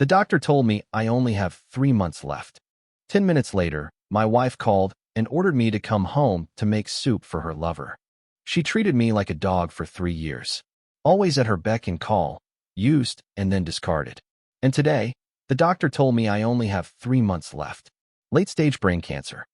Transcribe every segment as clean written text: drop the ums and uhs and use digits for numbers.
The doctor told me I only have 3 months left. 10 minutes later, my wife called and ordered me to come home to make soup for her lover. She treated me like a dog for 3 years, always at her beck and call, used and then discarded. And today, the doctor told me I only have 3 months left. Late-stage brain cancer.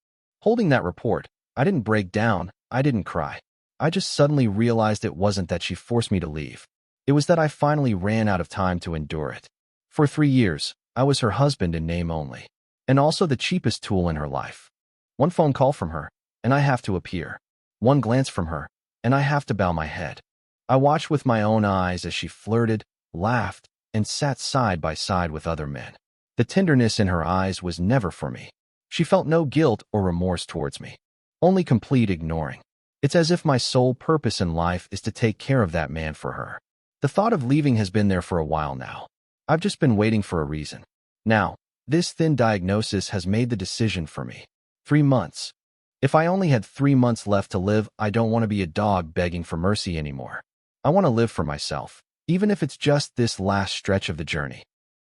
Holding that report, I didn't break down, I didn't cry. I just suddenly realized it wasn't that she forced me to leave. It was that I finally ran out of time to endure it. For 3 years, I was her husband in name only, and also the cheapest tool in her life. One phone call from her, and I have to appear. One glance from her, and I have to bow my head. I watched with my own eyes as she flirted, laughed, and sat side by side with other men. The tenderness in her eyes was never for me. She felt no guilt or remorse towards me, only complete ignoring. It's as if my sole purpose in life is to take care of that man for her. The thought of leaving has been there for a while now. I've just been waiting for a reason. Now, this thin diagnosis has made the decision for me. 3 months. If I only had 3 months left to live, I don't want to be a dog begging for mercy anymore. I want to live for myself, even if it's just this last stretch of the journey.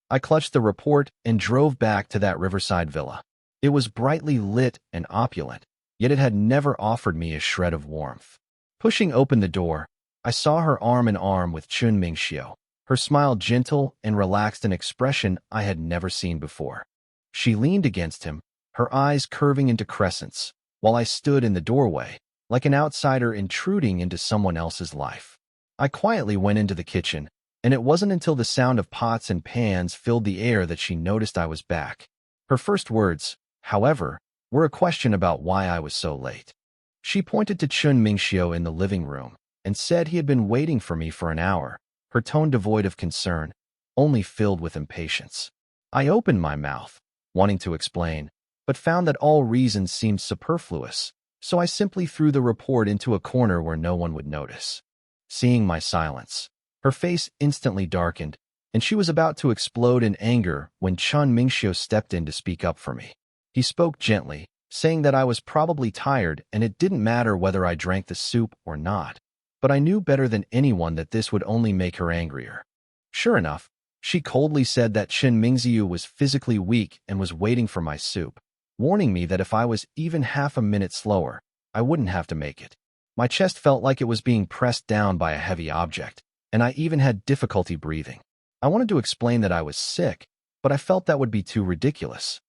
I clutched the report and drove back to that riverside villa. It was brightly lit and opulent, yet it had never offered me a shred of warmth. Pushing open the door, I saw her arm in arm with Chun Mingxiu, her smile gentle and relaxed, an expression I had never seen before. She leaned against him, her eyes curving into crescents, while I stood in the doorway, like an outsider intruding into someone else's life. I quietly went into the kitchen, and it wasn't until the sound of pots and pans filled the air that she noticed I was back. Her first words, however, were a question about why I was so late. She pointed to Chun Mingxiu in the living room and said he had been waiting for me for an hour, her tone devoid of concern, only filled with impatience. I opened my mouth, wanting to explain, but found that all reasons seemed superfluous, so I simply threw the report into a corner where no one would notice. Seeing my silence, her face instantly darkened, and she was about to explode in anger when Chun Mingxiu stepped in to speak up for me. He spoke gently, saying that I was probably tired and it didn't matter whether I drank the soup or not. But I knew better than anyone that this would only make her angrier. Sure enough, she coldly said that Chun Mingxiu was physically weak and was waiting for my soup, warning me that if I was even half a minute slower, I wouldn't have to make it. My chest felt like it was being pressed down by a heavy object, and I even had difficulty breathing. I wanted to explain that I was sick, but I felt that would be too ridiculous.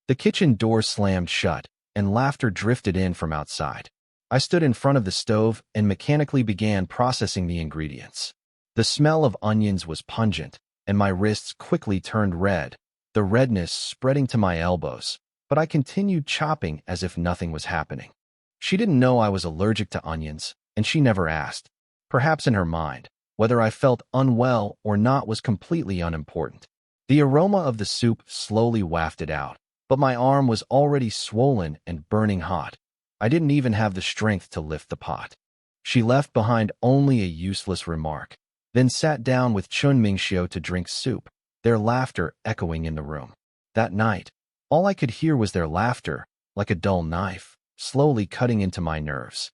The kitchen door slammed shut, and laughter drifted in from outside. I stood in front of the stove and mechanically began processing the ingredients. The smell of onions was pungent, and my wrists quickly turned red, the redness spreading to my elbows, but I continued chopping as if nothing was happening. She didn't know I was allergic to onions, and she never asked. Perhaps in her mind, whether I felt unwell or not was completely unimportant. The aroma of the soup slowly wafted out, but my arm was already swollen and burning hot. I didn't even have the strength to lift the pot. She left behind only a useless remark, then sat down with Chun Mingxiu to drink soup, their laughter echoing in the room. That night, all I could hear was their laughter, like a dull knife, slowly cutting into my nerves.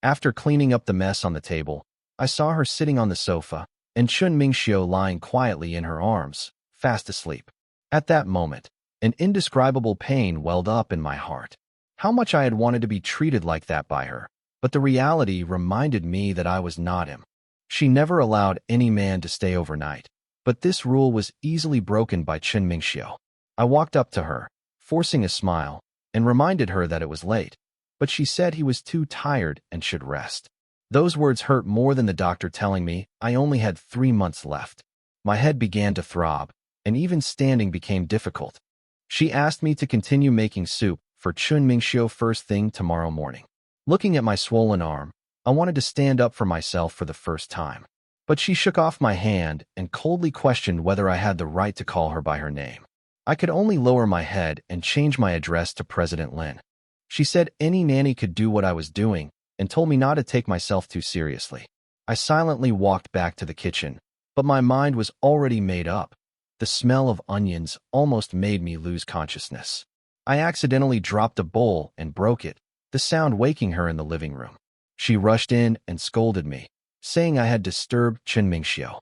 After cleaning up the mess on the table, I saw her sitting on the sofa, and Chun Mingxiu lying quietly in her arms, fast asleep. At that moment, an indescribable pain welled up in my heart. How much I had wanted to be treated like that by her, but the reality reminded me that I was not him. She never allowed any man to stay overnight, but this rule was easily broken by Chun Mingxiu. I walked up to her, forcing a smile, and reminded her that it was late, but she said he was too tired and should rest. Those words hurt more than the doctor telling me I only had 3 months left. My head began to throb, and even standing became difficult. She asked me to continue making soup for Chun Mingxiu first thing tomorrow morning. Looking at my swollen arm, I wanted to stand up for myself for the first time. But she shook off my hand and coldly questioned whether I had the right to call her by her name. I could only lower my head and change my address to President Lin. She said any nanny could do what I was doing and told me not to take myself too seriously. I silently walked back to the kitchen, but my mind was already made up. The smell of onions almost made me lose consciousness. I accidentally dropped a bowl and broke it, the sound waking her in the living room. She rushed in and scolded me, saying I had disturbed Chun Mingxiu.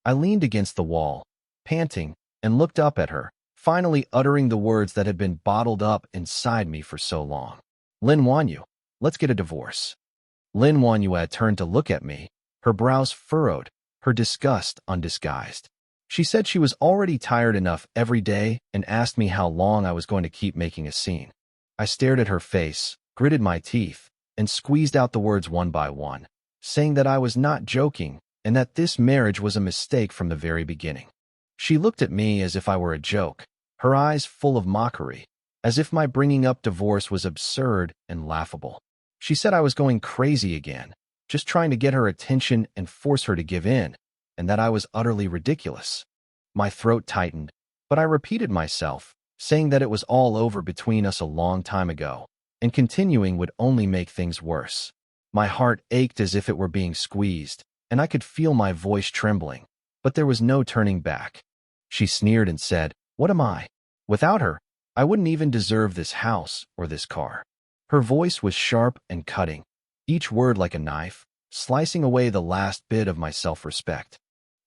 I leaned against the wall, panting, and looked up at her, finally uttering the words that had been bottled up inside me for so long. "Lin Wanyu, let's get a divorce." Lin Wanyue turned to look at me, her brows furrowed, her disgust undisguised. She said she was already tired enough every day and asked me how long I was going to keep making a scene. I stared at her face, gritted my teeth, and squeezed out the words one by one, saying that I was not joking and that this marriage was a mistake from the very beginning. She looked at me as if I were a joke, her eyes full of mockery, as if my bringing up divorce was absurd and laughable. She said I was going crazy again, just trying to get her attention and force her to give in, and that I was utterly ridiculous. My throat tightened, but I repeated myself, saying that it was all over between us a long time ago, and continuing would only make things worse. My heart ached as if it were being squeezed, and I could feel my voice trembling, but there was no turning back. She sneered and said, "What am I? Without her, I wouldn't even deserve this house or this car." Her voice was sharp and cutting, each word like a knife, slicing away the last bit of my self-respect.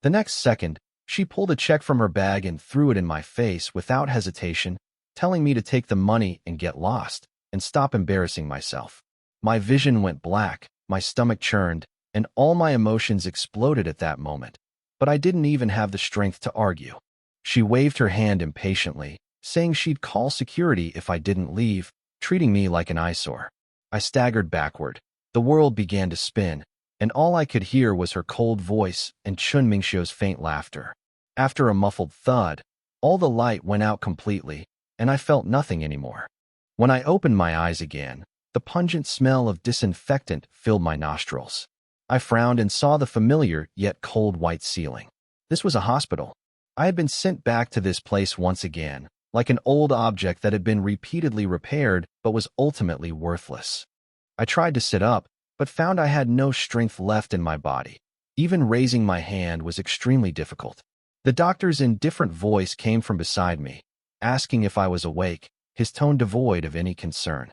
The next second, she pulled a check from her bag and threw it in my face without hesitation, telling me to take the money and get lost, and stop embarrassing myself. My vision went black, my stomach churned, and all my emotions exploded at that moment. But I didn't even have the strength to argue. She waved her hand impatiently, saying she'd call security if I didn't leave, treating me like an eyesore. I staggered backward. The world began to spin, and all I could hear was her cold voice and Chun Mingxiu's faint laughter. After a muffled thud, all the light went out completely, and I felt nothing anymore. When I opened my eyes again, the pungent smell of disinfectant filled my nostrils. I frowned and saw the familiar yet cold white ceiling. This was a hospital. I had been sent back to this place once again, like an old object that had been repeatedly repaired but was ultimately worthless. I tried to sit up, but found I had no strength left in my body. Even raising my hand was extremely difficult. The doctor's indifferent voice came from beside me, asking if I was awake, his tone devoid of any concern.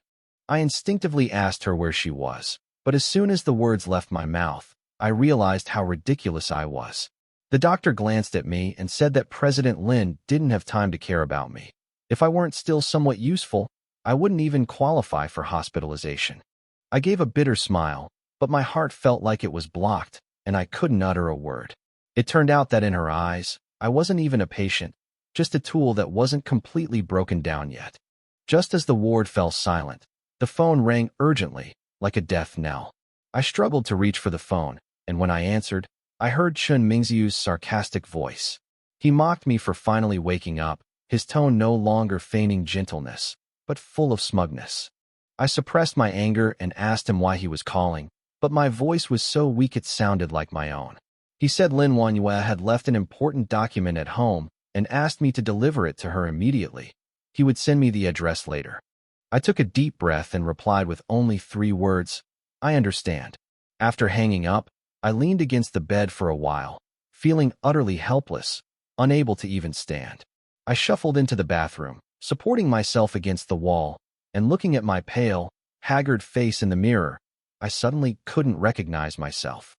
I instinctively asked her where she was, but as soon as the words left my mouth, I realized how ridiculous I was. The doctor glanced at me and said that President Lin didn't have time to care about me. If I weren't still somewhat useful, I wouldn't even qualify for hospitalization. I gave a bitter smile, but my heart felt like it was blocked, and I couldn't utter a word. It turned out that in her eyes, I wasn't even a patient, just a tool that wasn't completely broken down yet. Just as the ward fell silent, the phone rang urgently, like a death knell. I struggled to reach for the phone, and when I answered, I heard Chun Mingxiu's sarcastic voice. He mocked me for finally waking up, his tone no longer feigning gentleness, but full of smugness. I suppressed my anger and asked him why he was calling, but my voice was so weak it sounded like my own. He said Lin Wanyue had left an important document at home and asked me to deliver it to her immediately. He would send me the address later. I took a deep breath and replied with only 3 words, "I understand." After hanging up, I leaned against the bed for a while, feeling utterly helpless, unable to even stand. I shuffled into the bathroom, supporting myself against the wall, and looking at my pale, haggard face in the mirror, I suddenly couldn't recognize myself.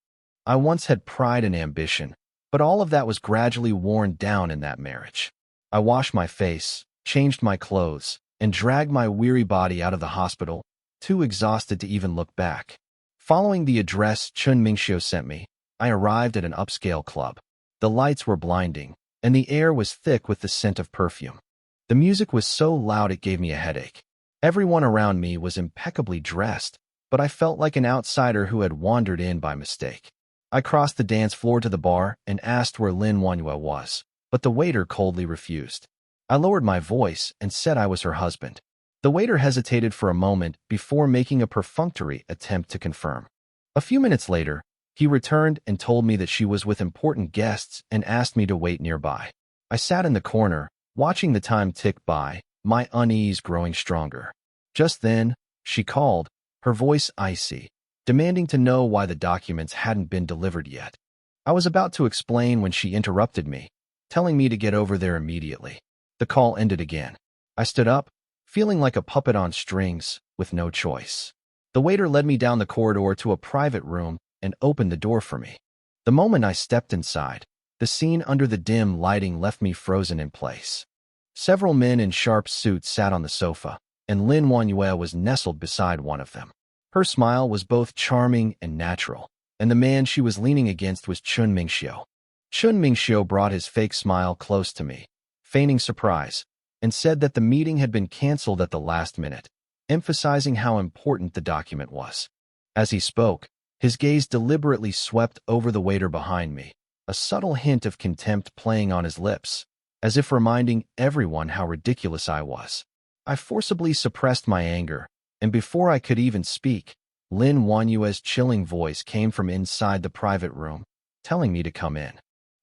I once had pride and ambition, but all of that was gradually worn down in that marriage. I washed my face, changed my clothes, and dragged my weary body out of the hospital, too exhausted to even look back. Following the address Chun Mingxiu sent me, I arrived at an upscale club. The lights were blinding, and the air was thick with the scent of perfume. The music was so loud it gave me a headache. Everyone around me was impeccably dressed, but I felt like an outsider who had wandered in by mistake. I crossed the dance floor to the bar and asked where Lin Wanyue was, but the waiter coldly refused. I lowered my voice and said I was her husband. The waiter hesitated for a moment before making a perfunctory attempt to confirm. A few minutes later, he returned and told me that she was with important guests and asked me to wait nearby. I sat in the corner, watching the time tick by, my unease growing stronger. Just then, she called, her voice icy, demanding to know why the documents hadn't been delivered yet. I was about to explain when she interrupted me, telling me to get over there immediately. The call ended again. I stood up, feeling like a puppet on strings, with no choice. The waiter led me down the corridor to a private room and opened the door for me. The moment I stepped inside, The scene under the dim lighting left me frozen in place. Several men in sharp suits sat on the sofa, and Lin Wanyue was nestled beside one of them. Her smile was both charming and natural, and the man she was leaning against was Chun Mingxiu. Chun Mingxiu brought his fake smile close to me, feigning surprise, and said that the meeting had been canceled at the last minute, emphasizing how important the document was. As he spoke, his gaze deliberately swept over the waiter behind me, a subtle hint of contempt playing on his lips, as if reminding everyone how ridiculous I was. I forcibly suppressed my anger, and before I could even speak, Lin Wanyue's chilling voice came from inside the private room, telling me to come in.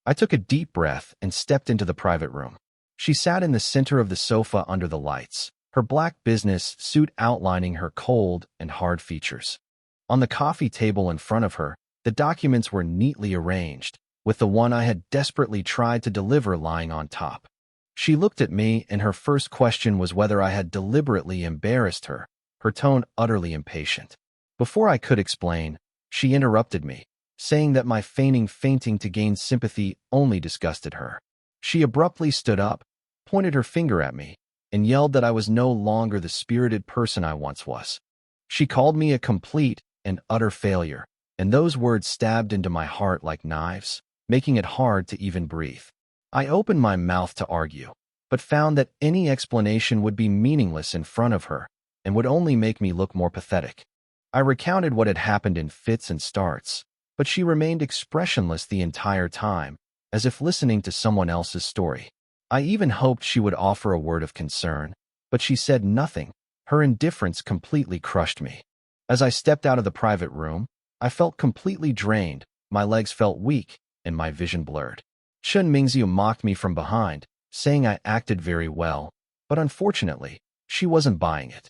I took a deep breath and stepped into the private room. She sat in the center of the sofa under the lights, her black business suit outlining her cold and hard features. On the coffee table in front of her, the documents were neatly arranged, with the one I had desperately tried to deliver lying on top. She looked at me, and her first question was whether I had deliberately embarrassed her, her tone utterly impatient. Before I could explain, she interrupted me, saying that my feigning fainting to gain sympathy only disgusted her. She abruptly stood up, pointed her finger at me, and yelled that I was no longer the spirited person I once was. She called me a complete and utter failure, and those words stabbed into my heart like knives, making it hard to even breathe. I opened my mouth to argue, but found that any explanation would be meaningless in front of her and would only make me look more pathetic. I recounted what had happened in fits and starts, but she remained expressionless the entire time, as if listening to someone else's story. I even hoped she would offer a word of concern, but she said nothing. Her indifference completely crushed me. As I stepped out of the private room, I felt completely drained, my legs felt weak, and my vision blurred. Chun Mingxiu mocked me from behind, saying I acted very well, but unfortunately, she wasn't buying it.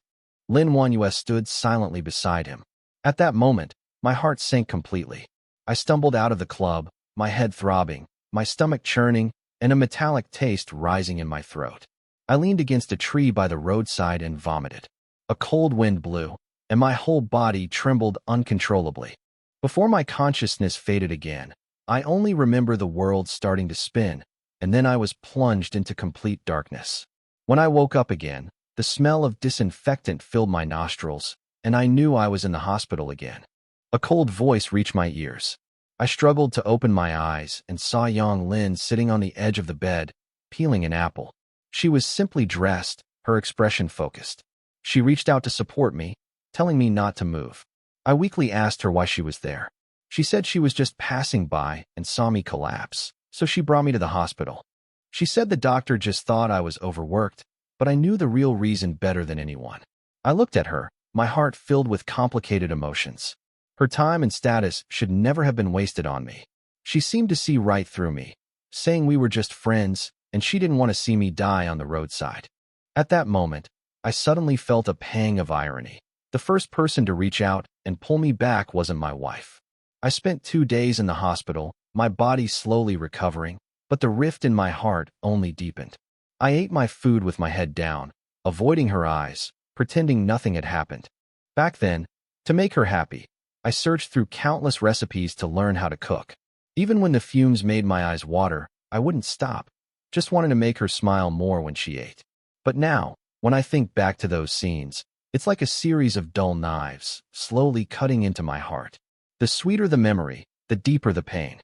Lin Wanyue stood silently beside him. At that moment, my heart sank completely. I stumbled out of the club, my head throbbing, my stomach churning, and a metallic taste rising in my throat. I leaned against a tree by the roadside and vomited. A cold wind blew, and my whole body trembled uncontrollably. Before my consciousness faded again, I only remember the world starting to spin, and then I was plunged into complete darkness. When I woke up again, the smell of disinfectant filled my nostrils, and I knew I was in the hospital again. A cold voice reached my ears. I struggled to open my eyes and saw Yang Lin sitting on the edge of the bed, peeling an apple. She was simply dressed, her expression focused. She reached out to support me, telling me not to move. I weakly asked her why she was there. She said she was just passing by and saw me collapse, so she brought me to the hospital. She said the doctor just thought I was overworked, but I knew the real reason better than anyone. I looked at her, my heart filled with complicated emotions. Her time and status should never have been wasted on me. She seemed to see right through me, saying we were just friends, and she didn't want to see me die on the roadside. At that moment, I suddenly felt a pang of irony. The first person to reach out and pull me back wasn't my wife. I spent 2 days in the hospital, my body slowly recovering, but the rift in my heart only deepened. I ate my food with my head down, avoiding her eyes, pretending nothing had happened. Back then, to make her happy, I searched through countless recipes to learn how to cook. Even when the fumes made my eyes water, I wouldn't stop, just wanted to make her smile more when she ate. But now, when I think back to those scenes, it's like a series of dull knives, slowly cutting into my heart. The sweeter the memory, the deeper the pain.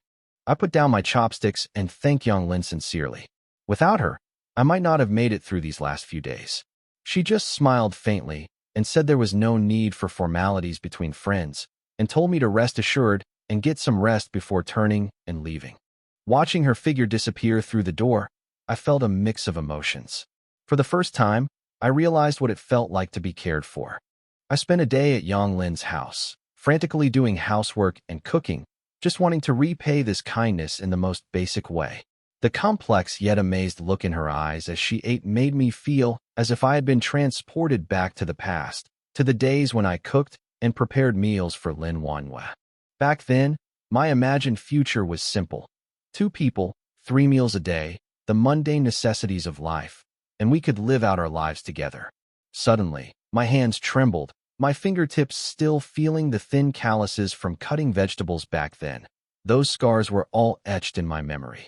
I put down my chopsticks and thanked Yang Lin sincerely. Without her, I might not have made it through these last few days. She just smiled faintly and said there was no need for formalities between friends, and told me to rest assured and get some rest before turning and leaving. Watching her figure disappear through the door, I felt a mix of emotions. For the first time, I realized what it felt like to be cared for. I spent a day at Yang Lin's house, frantically doing housework and cooking, just wanting to repay this kindness in the most basic way. The complex yet amazed look in her eyes as she ate made me feel as if I had been transported back to the past, to the days when I cooked and prepared meals for Lin Wanyue. Back then, my imagined future was simple. 2 people, 3 meals a day, the mundane necessities of life, and we could live out our lives together. Suddenly, my hands trembled, my fingertips still feeling the thin calluses from cutting vegetables back then. Those scars were all etched in my memory.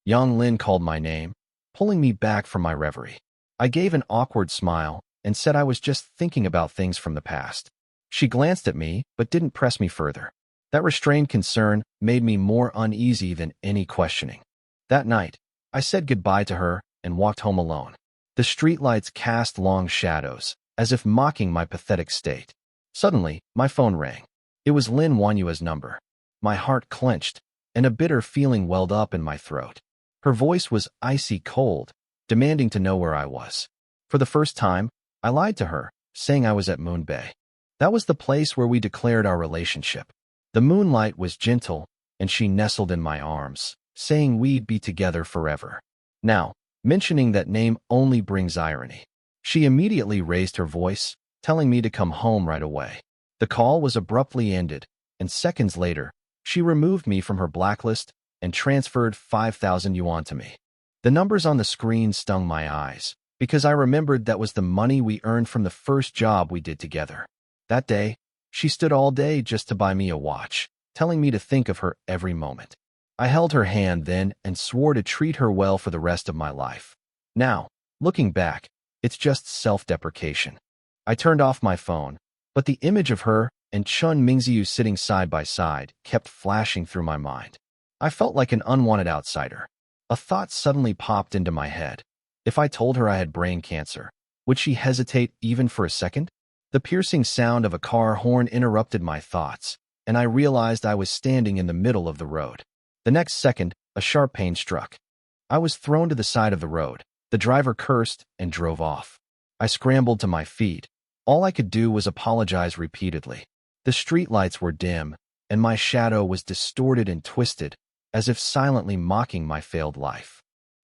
Yang Lin called my name, pulling me back from my reverie. I gave an awkward smile and said I was just thinking about things from the past. She glanced at me but didn't press me further. That restrained concern made me more uneasy than any questioning. That night, I said goodbye to her and walked home alone. The streetlights cast long shadows, as if mocking my pathetic state. Suddenly, my phone rang. It was Lin Wanyue's number. My heart clenched, and a bitter feeling welled up in my throat. Her voice was icy cold, demanding to know where I was. For the first time, I lied to her, saying I was at Moon Bay. That was the place where we declared our relationship. The moonlight was gentle, and she nestled in my arms, saying we'd be together forever. Now, mentioning that name only brings irony. She immediately raised her voice, telling me to come home right away. The call was abruptly ended, and seconds later, she removed me from her blacklist and transferred 5,000 yuan to me. The numbers on the screen stung my eyes, because I remembered that was the money we earned from the first job we did together. That day, she stood all day just to buy me a watch, telling me to think of her every moment. I held her hand then and swore to treat her well for the rest of my life. Now, looking back, it's just self-deprecation. I turned off my phone, but the image of her and Chun Mingziu sitting side by side kept flashing through my mind. I felt like an unwanted outsider. A thought suddenly popped into my head. If I told her I had brain cancer, would she hesitate even for a second? The piercing sound of a car horn interrupted my thoughts, and I realized I was standing in the middle of the road. The next second, a sharp pain struck. I was thrown to the side of the road. The driver cursed and drove off. I scrambled to my feet. All I could do was apologize repeatedly. The streetlights were dim, and my shadow was distorted and twisted, as if silently mocking my failed life.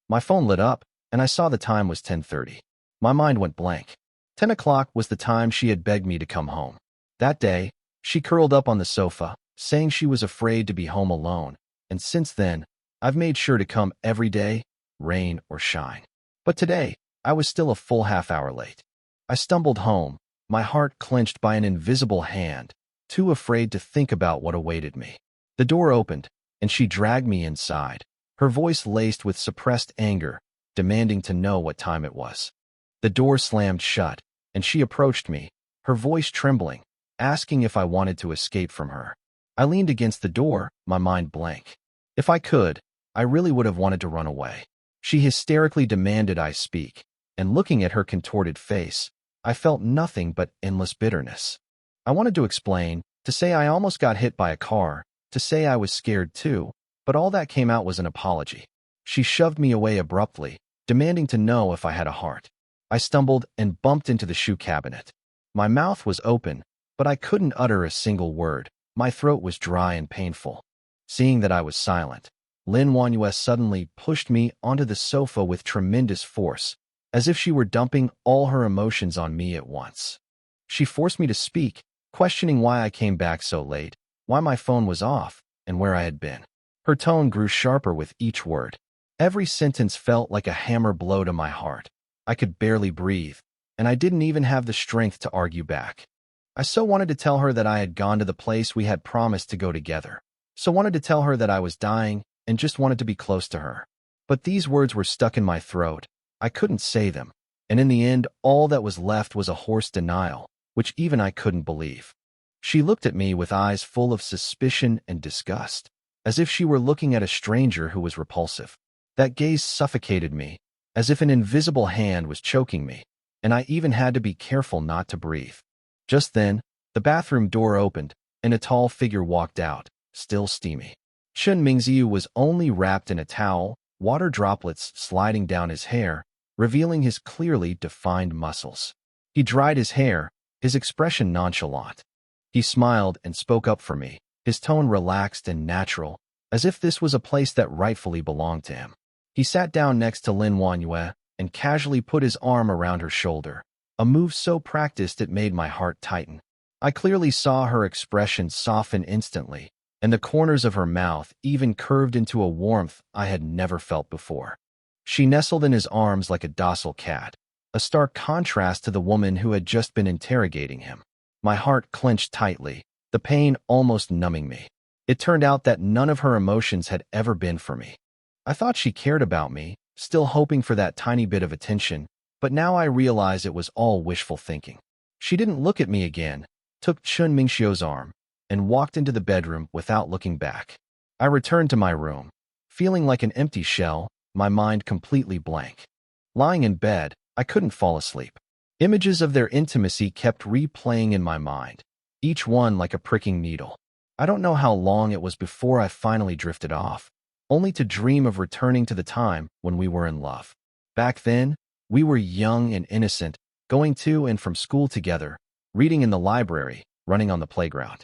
My phone lit up, and I saw the time was 10:30. My mind went blank. 10 o'clock was the time she had begged me to come home. That day, she curled up on the sofa, saying she was afraid to be home alone, and since then, I've made sure to come every day, rain or shine. But today, I was still a full half-hour late. I stumbled home, my heart clenched by an invisible hand, too afraid to think about what awaited me. The door opened, and she dragged me inside, her voice laced with suppressed anger, demanding to know what time it was. The door slammed shut, and she approached me, her voice trembling, asking if I wanted to escape from her. I leaned against the door, my mind blank. If I could, I really would have wanted to run away. She hysterically demanded I speak, and looking at her contorted face, I felt nothing but endless bitterness. I wanted to explain, to say I almost got hit by a car, to say I was scared too, but all that came out was an apology. She shoved me away abruptly, demanding to know if I had a heart. I stumbled and bumped into the shoe cabinet. My mouth was open, but I couldn't utter a single word. My throat was dry and painful. Seeing that I was silent, Lin Wanyue suddenly pushed me onto the sofa with tremendous force, as if she were dumping all her emotions on me at once. She forced me to speak, questioning why I came back so late, why my phone was off, and where I had been. Her tone grew sharper with each word. Every sentence felt like a hammer blow to my heart. I could barely breathe, and I didn't even have the strength to argue back. I so wanted to tell her that I had gone to the place we had promised to go together. So wanted to tell her that I was dying and just wanted to be close to her. But these words were stuck in my throat. I couldn't say them, and in the end, all that was left was a hoarse denial, which even I couldn't believe. She looked at me with eyes full of suspicion and disgust, as if she were looking at a stranger who was repulsive. That gaze suffocated me, as if an invisible hand was choking me, and I even had to be careful not to breathe. Just then, the bathroom door opened, and a tall figure walked out, still steamy. Chun Mingziu was only wrapped in a towel, water droplets sliding down his hair, revealing his clearly defined muscles. He dried his hair, his expression nonchalant. He smiled and spoke up for me, his tone relaxed and natural, as if this was a place that rightfully belonged to him. He sat down next to Lin Wanyue and casually put his arm around her shoulder, a move so practiced it made my heart tighten. I clearly saw her expression soften instantly, and the corners of her mouth even curved into a warmth I had never felt before. She nestled in his arms like a docile cat, a stark contrast to the woman who had just been interrogating him. My heart clenched tightly, the pain almost numbing me. It turned out that none of her emotions had ever been for me. I thought she cared about me, still hoping for that tiny bit of attention, but now I realize it was all wishful thinking. She didn't look at me again, took Chun Mingxiu's arm, and walked into the bedroom without looking back. I returned to my room, feeling like an empty shell, my mind completely blank. Lying in bed, I couldn't fall asleep. Images of their intimacy kept replaying in my mind, each one like a pricking needle. I don't know how long it was before I finally drifted off, only to dream of returning to the time when we were in love. Back then, we were young and innocent, going to and from school together, reading in the library, running on the playground.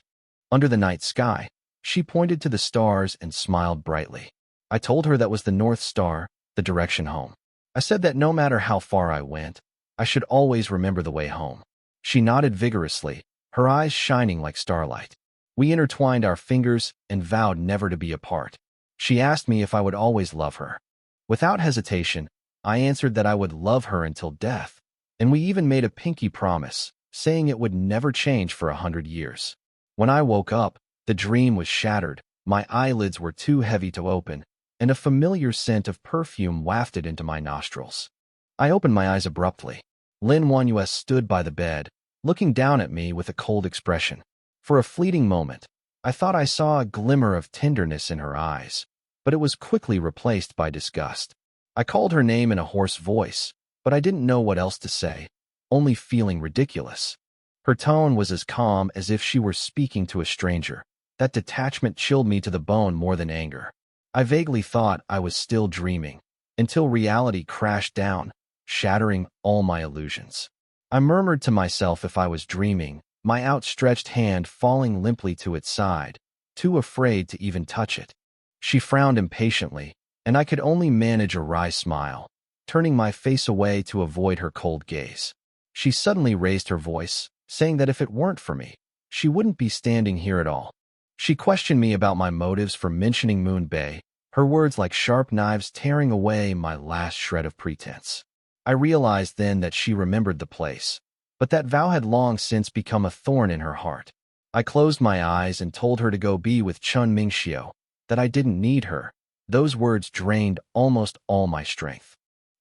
Under the night sky, she pointed to the stars and smiled brightly. I told her that was the North Star, the direction home. I said that no matter how far I went, I should always remember the way home. She nodded vigorously, her eyes shining like starlight. We intertwined our fingers and vowed never to be apart. She asked me if I would always love her. Without hesitation, I answered that I would love her until death, and we even made a pinky promise, saying it would never change for 100 years. When I woke up, the dream was shattered, my eyelids were too heavy to open, and a familiar scent of perfume wafted into my nostrils. I opened my eyes abruptly. Lin Wanyues stood by the bed, looking down at me with a cold expression. For a fleeting moment, I thought I saw a glimmer of tenderness in her eyes, but it was quickly replaced by disgust. I called her name in a hoarse voice, but I didn't know what else to say, only feeling ridiculous. Her tone was as calm as if she were speaking to a stranger. That detachment chilled me to the bone more than anger. I vaguely thought I was still dreaming, until reality crashed down, shattering all my illusions. I murmured to myself if I was dreaming, my outstretched hand falling limply to its side, too afraid to even touch it. She frowned impatiently, and I could only manage a wry smile, turning my face away to avoid her cold gaze. She suddenly raised her voice, saying that if it weren't for me, she wouldn't be standing here at all. She questioned me about my motives for mentioning Moon Bay, her words like sharp knives tearing away my last shred of pretense. I realized then that she remembered the place, but that vow had long since become a thorn in her heart. I closed my eyes and told her to go be with Chun Mingxiu, that I didn't need her. Those words drained almost all my strength.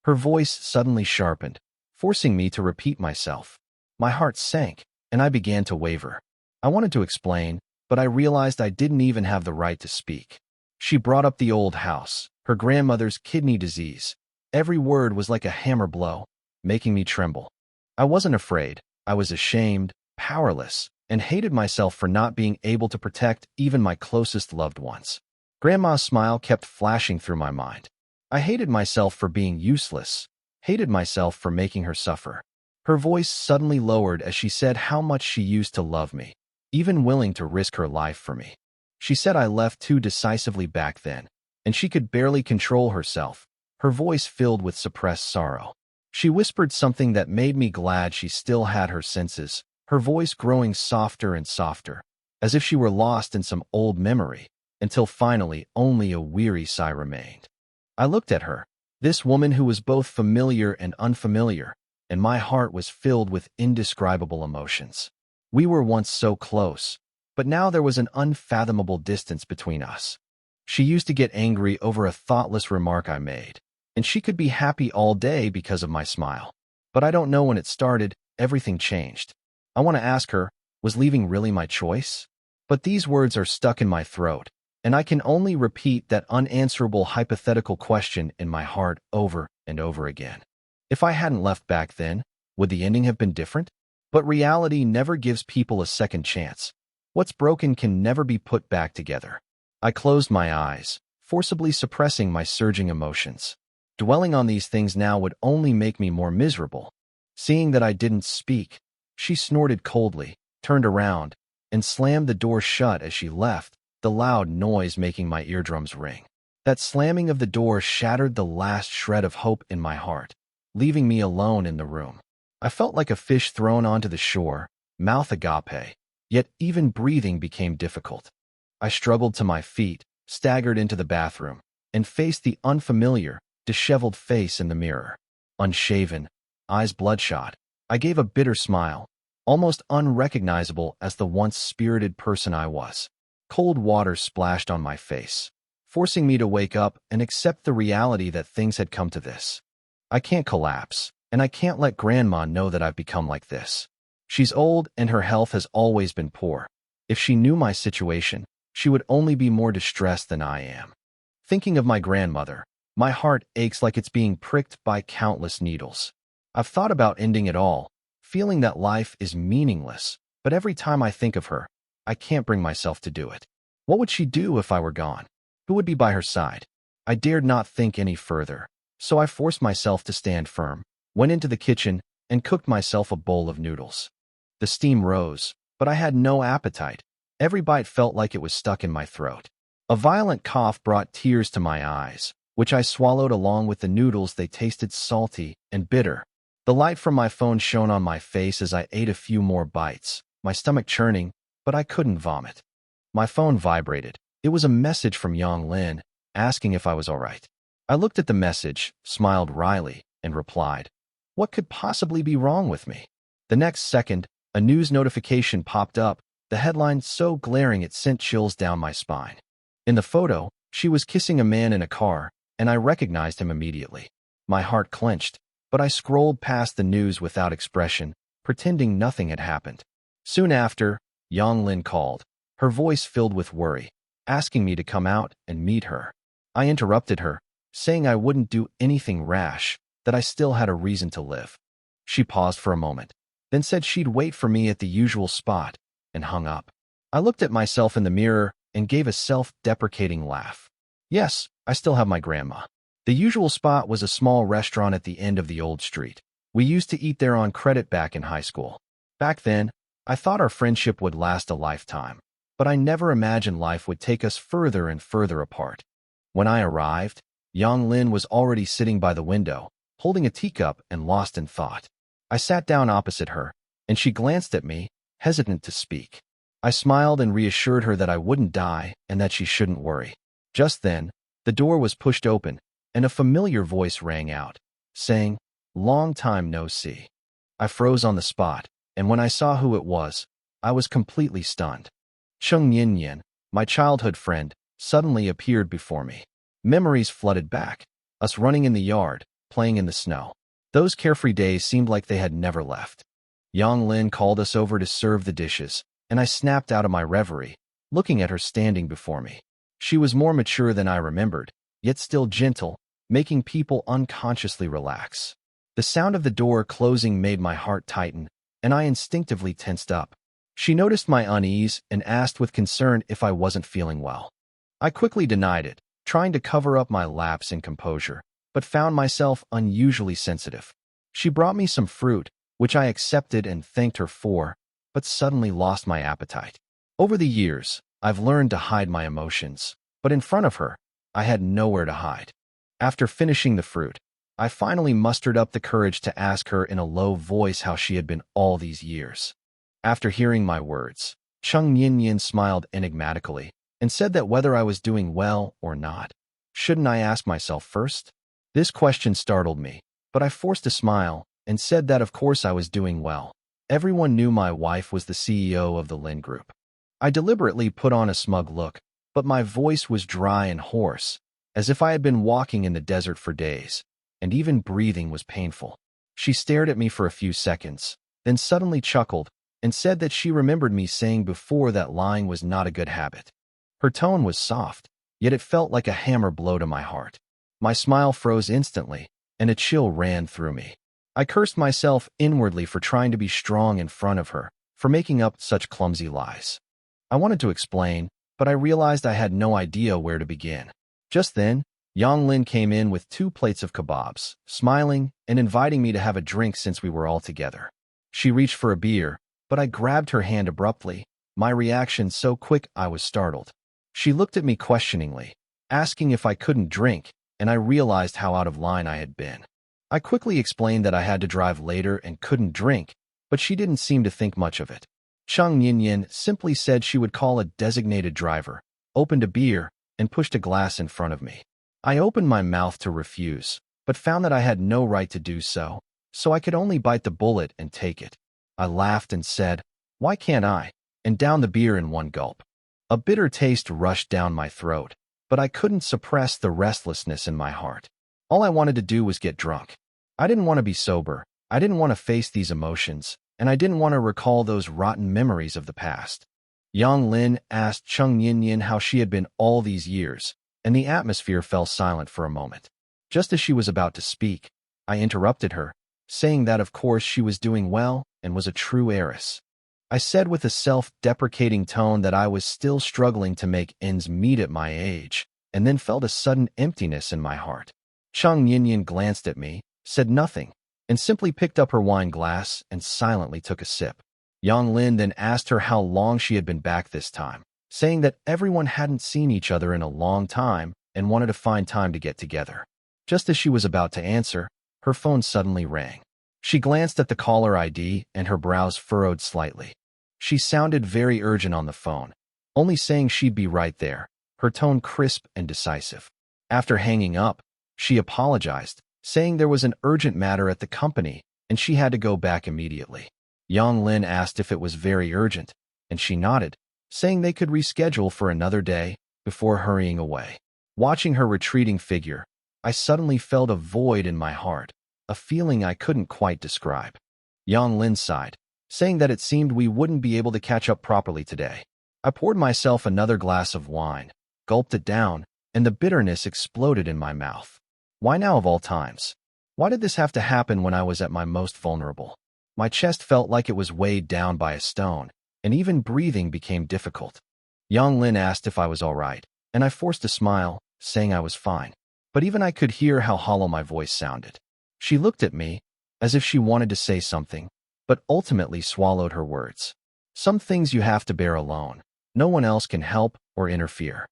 Her voice suddenly sharpened, forcing me to repeat myself. My heart sank, and I began to waver. I wanted to explain, but I realized I didn't even have the right to speak. She brought up the old house, her grandmother's kidney disease. Every word was like a hammer blow, making me tremble. I wasn't afraid. I was ashamed, powerless, and hated myself for not being able to protect even my closest loved ones. Grandma's smile kept flashing through my mind. I hated myself for being useless, hated myself for making her suffer. Her voice suddenly lowered as she said how much she used to love me, even willing to risk her life for me. She said I left too decisively back then, and she could barely control herself, her voice filled with suppressed sorrow. She whispered something that made me glad she still had her senses, her voice growing softer and softer, as if she were lost in some old memory, until finally only a weary sigh remained. I looked at her, this woman who was both familiar and unfamiliar, and my heart was filled with indescribable emotions. We were once so close, but now there was an unfathomable distance between us. She used to get angry over a thoughtless remark I made, and she could be happy all day because of my smile. But I don't know when it started, everything changed. I want to ask her, was leaving really my choice? But these words are stuck in my throat, and I can only repeat that unanswerable hypothetical question in my heart over and over again. If I hadn't left back then, would the ending have been different? But reality never gives people a second chance. What's broken can never be put back together. I closed my eyes, forcibly suppressing my surging emotions. Dwelling on these things now would only make me more miserable. Seeing that I didn't speak, she snorted coldly, turned around, and slammed the door shut as she left, the loud noise making my eardrums ring. That slamming of the door shattered the last shred of hope in my heart, leaving me alone in the room. I felt like a fish thrown onto the shore, mouth agape, yet even breathing became difficult. I struggled to my feet, staggered into the bathroom, and faced the unfamiliar, disheveled face in the mirror. Unshaven, eyes bloodshot, I gave a bitter smile, almost unrecognizable as the once spirited person I was. Cold water splashed on my face. forcing me to wake up and accept the reality that things had come to this. I can't collapse, and I can't let Grandma know that I've become like this. She's old and her health has always been poor. If she knew my situation, she would only be more distressed than I am. Thinking of my grandmother, my heart aches like it's being pricked by countless needles. I've thought about ending it all, feeling that life is meaningless, but every time I think of her, I can't bring myself to do it. What would she do if I were gone? Who would be by her side? I dared not think any further, so I forced myself to stand firm, went into the kitchen, and cooked myself a bowl of noodles. The steam rose, but I had no appetite. Every bite felt like it was stuck in my throat. A violent cough brought tears to my eyes, which I swallowed along with the noodles. They tasted salty and bitter. The light from my phone shone on my face as I ate a few more bites, my stomach churning, but I couldn't vomit. My phone vibrated. It was a message from Yang Lin, asking if I was all right. I looked at the message, smiled wryly, and replied, "What could possibly be wrong with me?" The next second, a news notification popped up, the headline so glaring it sent chills down my spine. In the photo, she was kissing a man in a car, and I recognized him immediately. My heart clenched, but I scrolled past the news without expression, pretending nothing had happened. Soon after, Yang Lin called, her voice filled with worry, asking me to come out and meet her. I interrupted her, saying I wouldn't do anything rash, that I still had a reason to live. She paused for a moment, then said she'd wait for me at the usual spot, and hung up. I looked at myself in the mirror and gave a self-deprecating laugh. Yes, I still have my grandma. The usual spot was a small restaurant at the end of the old street. We used to eat there on credit back in high school. Back then, I thought our friendship would last a lifetime, but I never imagined life would take us further and further apart. When I arrived, Yang Lin was already sitting by the window, holding a teacup and lost in thought. I sat down opposite her, and she glanced at me, hesitant to speak. I smiled and reassured her that I wouldn't die and that she shouldn't worry. Just then, the door was pushed open, and a familiar voice rang out, saying, "Long time no see." I froze on the spot, and when I saw who it was, I was completely stunned. Cheng Yin, my childhood friend, suddenly appeared before me. Memories flooded back, us running in the yard, playing in the snow. Those carefree days seemed like they had never left. Yang Lin called us over to serve the dishes, and I snapped out of my reverie, looking at her standing before me. She was more mature than I remembered, yet still gentle, making people unconsciously relax. The sound of the door closing made my heart tighten, and I instinctively tensed up. She noticed my unease and asked with concern if I wasn't feeling well. I quickly denied it, trying to cover up my lapse in composure, but found myself unusually sensitive. She brought me some fruit, which I accepted and thanked her for, but suddenly lost my appetite. Over the years, I've learned to hide my emotions, but in front of her, I had nowhere to hide. After finishing the fruit, I finally mustered up the courage to ask her in a low voice how she had been all these years. After hearing my words, Cheng Yin smiled enigmatically and said that whether I was doing well or not, shouldn't I ask myself first? This question startled me, but I forced a smile and said that of course I was doing well. Everyone knew my wife was the CEO of the Lin Group. I deliberately put on a smug look, but my voice was dry and hoarse, as if I had been walking in the desert for days, and even breathing was painful. She stared at me for a few seconds, then suddenly chuckled and said that she remembered me saying before that lying was not a good habit. Her tone was soft, yet it felt like a hammer blow to my heart. My smile froze instantly, and a chill ran through me. I cursed myself inwardly for trying to be strong in front of her, for making up such clumsy lies. I wanted to explain, but I realized I had no idea where to begin. Just then, Yang Lin came in with 2 plates of kebabs, smiling and inviting me to have a drink since we were all together. She reached for a beer, but I grabbed her hand abruptly, my reaction so quick I was startled. She looked at me questioningly, asking if I couldn't drink, and I realized how out of line I had been. I quickly explained that I had to drive later and couldn't drink, but she didn't seem to think much of it. Cheng Yin simply said she would call a designated driver, opened a beer, and pushed a glass in front of me. I opened my mouth to refuse, but found that I had no right to do so, so I could only bite the bullet and take it. I laughed and said, "Why can't I?" and downed the beer in one gulp. A bitter taste rushed down my throat. but I couldn't suppress the restlessness in my heart. All I wanted to do was get drunk. I didn't want to be sober. I didn't want to face these emotions, and I didn't want to recall those rotten memories of the past. Yang Lin asked Chung Yin how she had been all these years, and the atmosphere fell silent for a moment. Just as she was about to speak, I interrupted her, saying that of course she was doing well and was a true heiress. I said with a self-deprecating tone that I was still struggling to make ends meet at my age, and then felt a sudden emptiness in my heart. Chung Yin glanced at me, said nothing, and simply picked up her wine glass and silently took a sip. Yang Lin then asked her how long she had been back this time, saying that everyone hadn't seen each other in a long time and wanted to find time to get together. Just as she was about to answer, her phone suddenly rang. She glanced at the caller ID and her brows furrowed slightly. She sounded very urgent on the phone, only saying she'd be right there, her tone crisp and decisive. After hanging up, she apologized, saying there was an urgent matter at the company and she had to go back immediately. Yang Lin asked if it was very urgent, and she nodded, saying they could reschedule for another day before hurrying away. Watching her retreating figure, I suddenly felt a void in my heart, a feeling I couldn't quite describe. Yang Lin sighed, saying that it seemed we wouldn't be able to catch up properly today. I poured myself another glass of wine, gulped it down, and the bitterness exploded in my mouth. Why now of all times? Why did this have to happen when I was at my most vulnerable? My chest felt like it was weighed down by a stone, and even breathing became difficult. Yang Lin asked if I was all right, and I forced a smile, saying I was fine. But even I could hear how hollow my voice sounded. She looked at me, as if she wanted to say something, but ultimately swallowed her words. Some things you have to bear alone. No one else can help or interfere.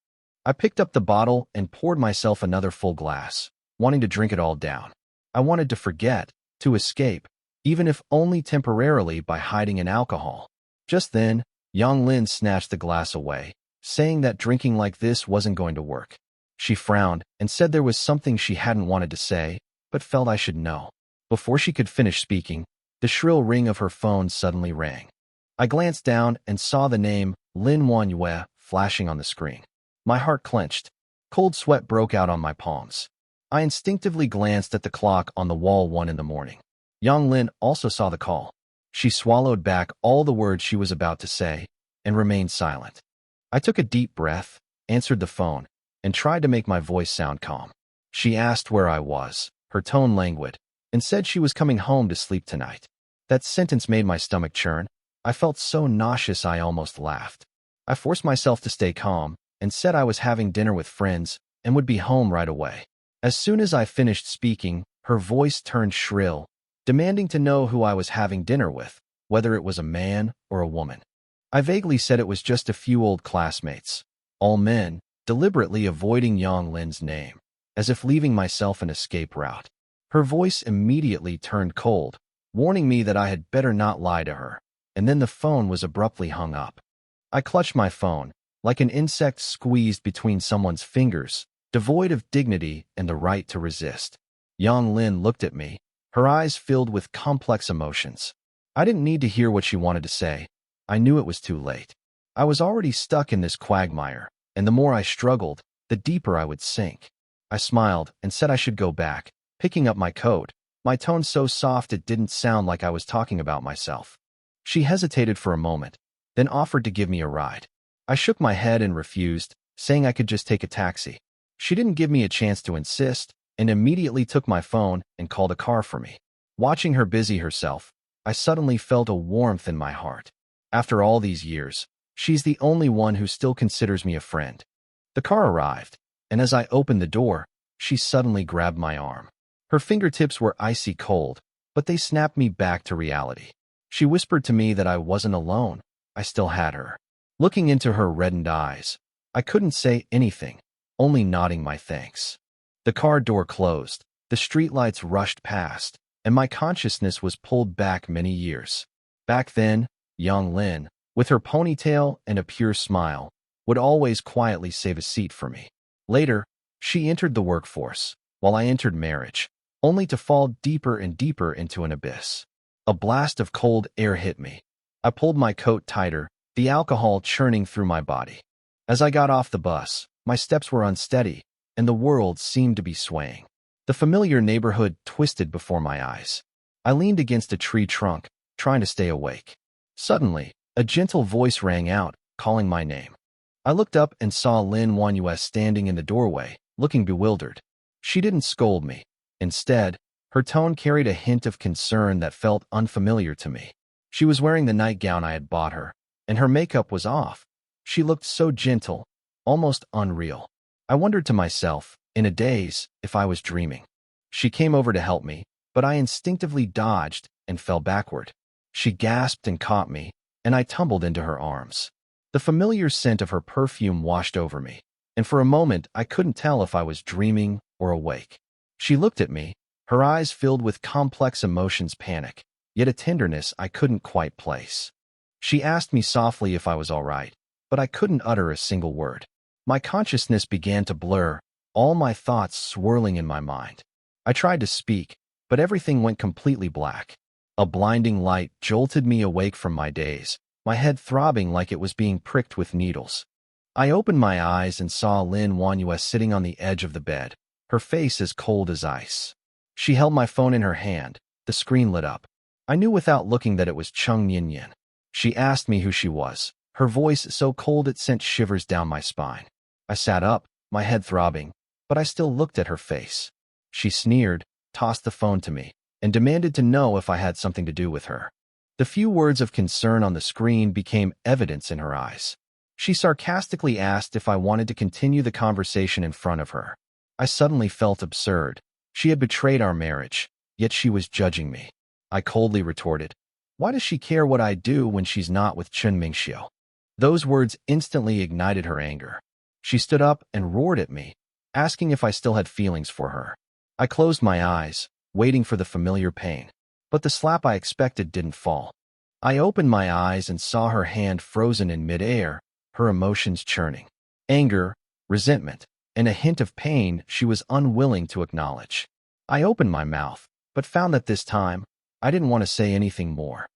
I picked up the bottle and poured myself another full glass, wanting to drink it all down. I wanted to forget, to escape, even if only temporarily by hiding in alcohol. Just then, Yang Lin snatched the glass away, saying that drinking like this wasn't going to work. She frowned and said there was something she hadn't wanted to say, but felt I should know. Before she could finish speaking, the shrill ring of her phone suddenly rang. I glanced down and saw the name Lin Wanyue flashing on the screen. My heart clenched. Cold sweat broke out on my palms. I instinctively glanced at the clock on the wall 1 a.m. Yang Lin also saw the call. She swallowed back all the words she was about to say and remained silent. I took a deep breath, answered the phone, and tried to make my voice sound calm. She asked where I was, her tone languid, and said she was coming home to sleep tonight. That sentence made my stomach churn. I felt so nauseous I almost laughed. I forced myself to stay calm and said I was having dinner with friends and would be home right away. As soon as I finished speaking, her voice turned shrill, demanding to know who I was having dinner with, whether it was a man or a woman. I vaguely said it was just a few old classmates, all men, deliberately avoiding Yang Lin's name, as if leaving myself an escape route. Her voice immediately turned cold, warning me that I had better not lie to her, and then the phone was abruptly hung up. I clutched my phone, like an insect squeezed between someone's fingers, devoid of dignity and the right to resist. Yang Lin looked at me, her eyes filled with complex emotions. I didn't need to hear what she wanted to say. I knew it was too late. I was already stuck in this quagmire, and the more I struggled, the deeper I would sink. I smiled and said I should go back, picking up my coat, my tone so soft it didn't sound like I was talking about myself. She hesitated for a moment, then offered to give me a ride. I shook my head and refused, saying I could just take a taxi. She didn't give me a chance to insist, and immediately took my phone and called a car for me. Watching her busy herself, I suddenly felt a warmth in my heart. After all these years, she's the only one who still considers me a friend. The car arrived, and as I opened the door, she suddenly grabbed my arm. Her fingertips were icy cold, but they snapped me back to reality. She whispered to me that I wasn't alone. I still had her. Looking into her reddened eyes, I couldn't say anything, only nodding my thanks. The car door closed, the streetlights rushed past, and my consciousness was pulled back many years. Back then, Yang Lin, with her ponytail and a pure smile, would always quietly save a seat for me. Later, she entered the workforce, while I entered marriage, only to fall deeper and deeper into an abyss. A blast of cold air hit me. I pulled my coat tighter, the alcohol churning through my body. As I got off the bus, My steps were unsteady, and the world seemed to be swaying. The familiar neighborhood twisted before my eyes. I leaned against a tree trunk, trying to stay awake. Suddenly, a gentle voice rang out, calling my name. I looked up and saw Lin Wanyue standing in the doorway, looking bewildered. She didn't scold me. Instead, her tone carried a hint of concern that felt unfamiliar to me. She was wearing the nightgown I had bought her, and her makeup was off. She looked so gentle, almost unreal. I wondered to myself, in a daze, if I was dreaming. She came over to help me, but I instinctively dodged and fell backward. She gasped and caught me, and I tumbled into her arms. The familiar scent of her perfume washed over me, and for a moment I couldn't tell if I was dreaming or awake. She looked at me, her eyes filled with complex emotions, panic, yet a tenderness I couldn't quite place. She asked me softly if I was all right, but I couldn't utter a single word. My consciousness began to blur, all my thoughts swirling in my mind. I tried to speak, but everything went completely black. A blinding light jolted me awake from my daze, my head throbbing like it was being pricked with needles. I opened my eyes and saw Lin Wanyue sitting on the edge of the bed, her face as cold as ice. She held my phone in her hand. The screen lit up. I knew without looking that it was Chung Yinyan. She asked me who she was, her voice so cold it sent shivers down my spine. I sat up, my head throbbing, but I still looked at her face. She sneered, tossed the phone to me, and demanded to know if I had something to do with her. The few words of concern on the screen became evidence in her eyes. She sarcastically asked if I wanted to continue the conversation in front of her. I suddenly felt absurd. She had betrayed our marriage, yet she was judging me. I coldly retorted, "Why does she care what I do when she's not with Chen Mingxiu?" Those words instantly ignited her anger. She stood up and roared at me, asking if I still had feelings for her. I closed my eyes, waiting for the familiar pain, but the slap I expected didn't fall. I opened my eyes and saw her hand frozen in midair, her emotions churning. Anger, resentment, and a hint of pain she was unwilling to acknowledge. I opened my mouth, but found that this time, I didn't want to say anything more.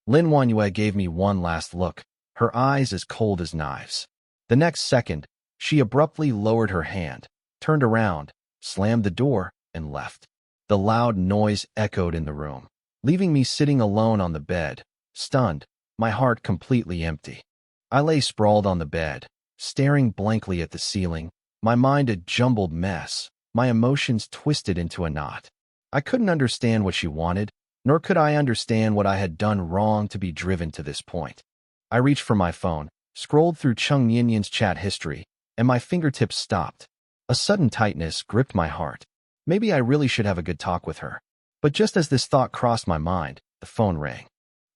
Lin Wanyue gave me one last look, her eyes as cold as knives. The next second, she abruptly lowered her hand, turned around, slammed the door, and left. The loud noise echoed in the room, leaving me sitting alone on the bed, stunned, my heart completely empty. I lay sprawled on the bed, staring blankly at the ceiling, my mind a jumbled mess, my emotions twisted into a knot. I couldn't understand what she wanted, nor could I understand what I had done wrong to be driven to this point. I reached for my phone, scrolled through Chung Yinyan's chat history, and my fingertips stopped. A sudden tightness gripped my heart. Maybe I really should have a good talk with her. But just as this thought crossed my mind, the phone rang.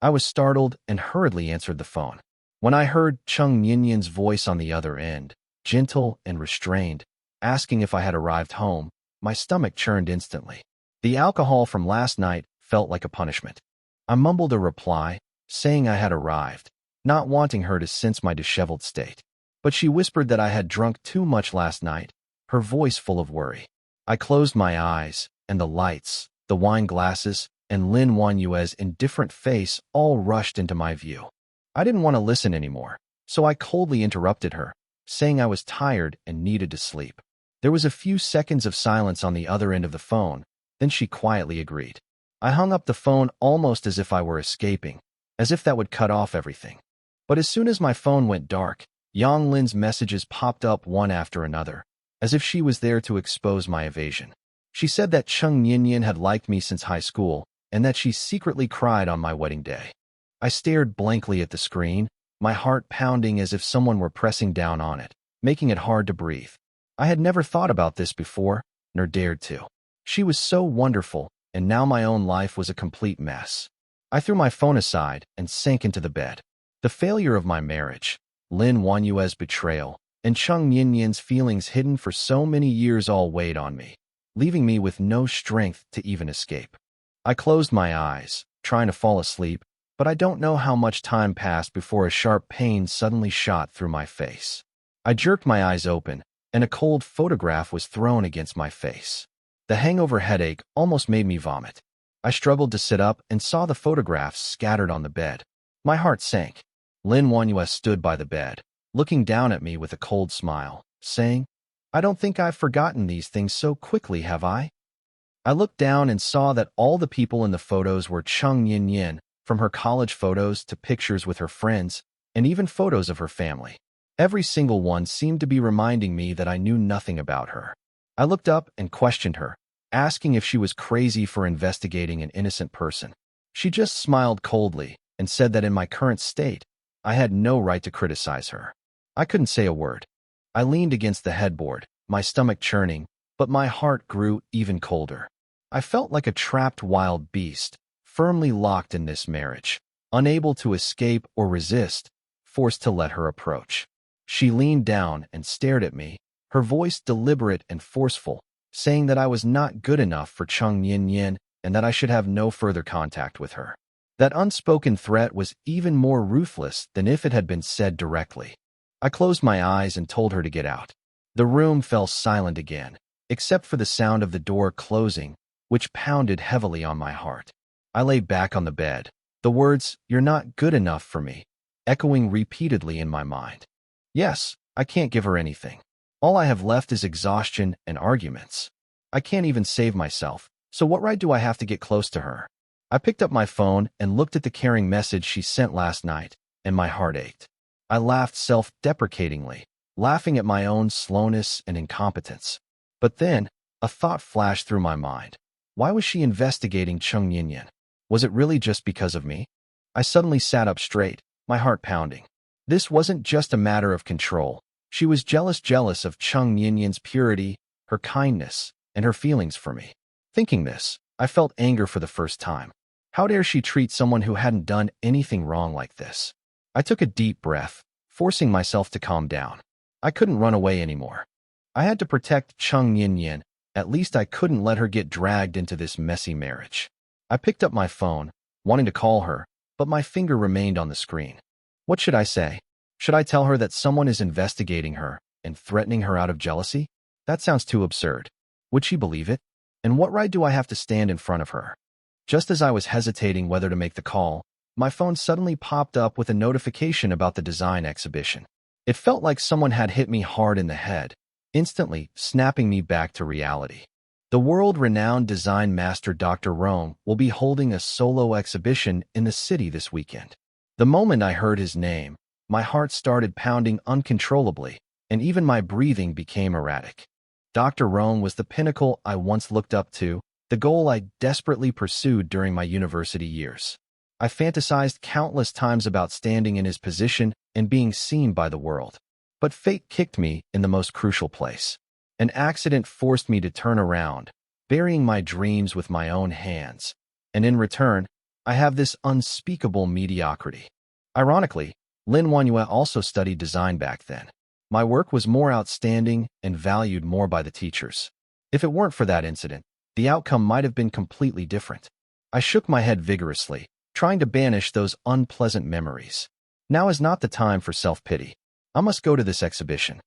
I was startled and hurriedly answered the phone. When I heard Chung Yinyan's voice on the other end, gentle and restrained, asking if I had arrived home, my stomach churned instantly. The alcohol from last night felt like a punishment. I mumbled a reply, saying I had arrived, not wanting her to sense my disheveled state. But she whispered that I had drunk too much last night, her voice full of worry. I closed my eyes, and the lights, the wine glasses, and Lin Wanyue's indifferent face all rushed into my view. I didn't want to listen anymore, so I coldly interrupted her, saying I was tired and needed to sleep. There was a few seconds of silence on the other end of the phone, then she quietly agreed. I hung up the phone almost as if I were escaping, as if that would cut off everything. But as soon as my phone went dark, Yang Lin's messages popped up one after another, as if she was there to expose my evasion. She said that Chung Yinyan had liked me since high school, and that she secretly cried on my wedding day. I stared blankly at the screen, my heart pounding as if someone were pressing down on it, making it hard to breathe. I had never thought about this before, nor dared to. She was so wonderful, and now my own life was a complete mess. I threw my phone aside and sank into the bed. The failure of my marriage, Lin Wanyue's betrayal, and Chung Yinyan's feelings hidden for so many years all weighed on me, leaving me with no strength to even escape. I closed my eyes, trying to fall asleep, but I don't know how much time passed before a sharp pain suddenly shot through my face. I jerked my eyes open, and a cold photograph was thrown against my face. The hangover headache almost made me vomit. I struggled to sit up and saw the photographs scattered on the bed. My heart sank. Lin Wanyue stood by the bed, looking down at me with a cold smile. saying, "I don't think I've forgotten these things so quickly, have I?" I looked down and saw that all the people in the photos were Chung Yin Yin, from her college photos to pictures with her friends, and even photos of her family. Every single one seemed to be reminding me that I knew nothing about her. I looked up and questioned her, asking if she was crazy for investigating an innocent person. She just smiled coldly and said that in my current state, I had no right to criticize her. I couldn't say a word. I leaned against the headboard, my stomach churning, but my heart grew even colder. I felt like a trapped wild beast, firmly locked in this marriage, unable to escape or resist, forced to let her approach. She leaned down and stared at me, her voice deliberate and forceful, saying that I was not good enough for Chung Yin Yin and that I should have no further contact with her. That unspoken threat was even more ruthless than if it had been said directly. I closed my eyes and told her to get out. The room fell silent again, except for the sound of the door closing, which pounded heavily on my heart. I lay back on the bed, the words, "You're not good enough for me," echoing repeatedly in my mind. Yes, I can't give her anything. All I have left is exhaustion and arguments. I can't even save myself, so what right do I have to get close to her? I picked up my phone and looked at the caring message she sent last night, and my heart ached. I laughed self-deprecatingly, laughing at my own slowness and incompetence. But then, a thought flashed through my mind. Why was she investigating Chung Yin Yin? Was it really just because of me? I suddenly sat up straight, my heart pounding. This wasn't just a matter of control. She was jealous of Chung Yin Yin's purity, her kindness, and her feelings for me. Thinking this, I felt anger for the first time. How dare she treat someone who hadn't done anything wrong like this? I took a deep breath, forcing myself to calm down. I couldn't run away anymore. I had to protect Chung Yin Yin. At least I couldn't let her get dragged into this messy marriage. I picked up my phone, wanting to call her, but my finger remained on the screen. What should I say? Should I tell her that someone is investigating her and threatening her out of jealousy? That sounds too absurd. Would she believe it? And what right do I have to stand in front of her? Just as I was hesitating whether to make the call, my phone suddenly popped up with a notification about the design exhibition. It felt like someone had hit me hard in the head, instantly snapping me back to reality. The world-renowned design master Dr. Rome will be holding a solo exhibition in the city this weekend. The moment I heard his name, my heart started pounding uncontrollably, and even my breathing became erratic. Dr. Rome was the pinnacle I once looked up to, the goal I desperately pursued during my university years. I fantasized countless times about standing in his position and being seen by the world. But fate kicked me in the most crucial place. An accident forced me to turn around, burying my dreams with my own hands. And in return, I have this unspeakable mediocrity. Ironically, Lin Wanhua also studied design back then. My work was more outstanding and valued more by the teachers. If it weren't for that incident, the outcome might have been completely different. I shook my head vigorously, trying to banish those unpleasant memories. Now is not the time for self-pity. I must go to this exhibition.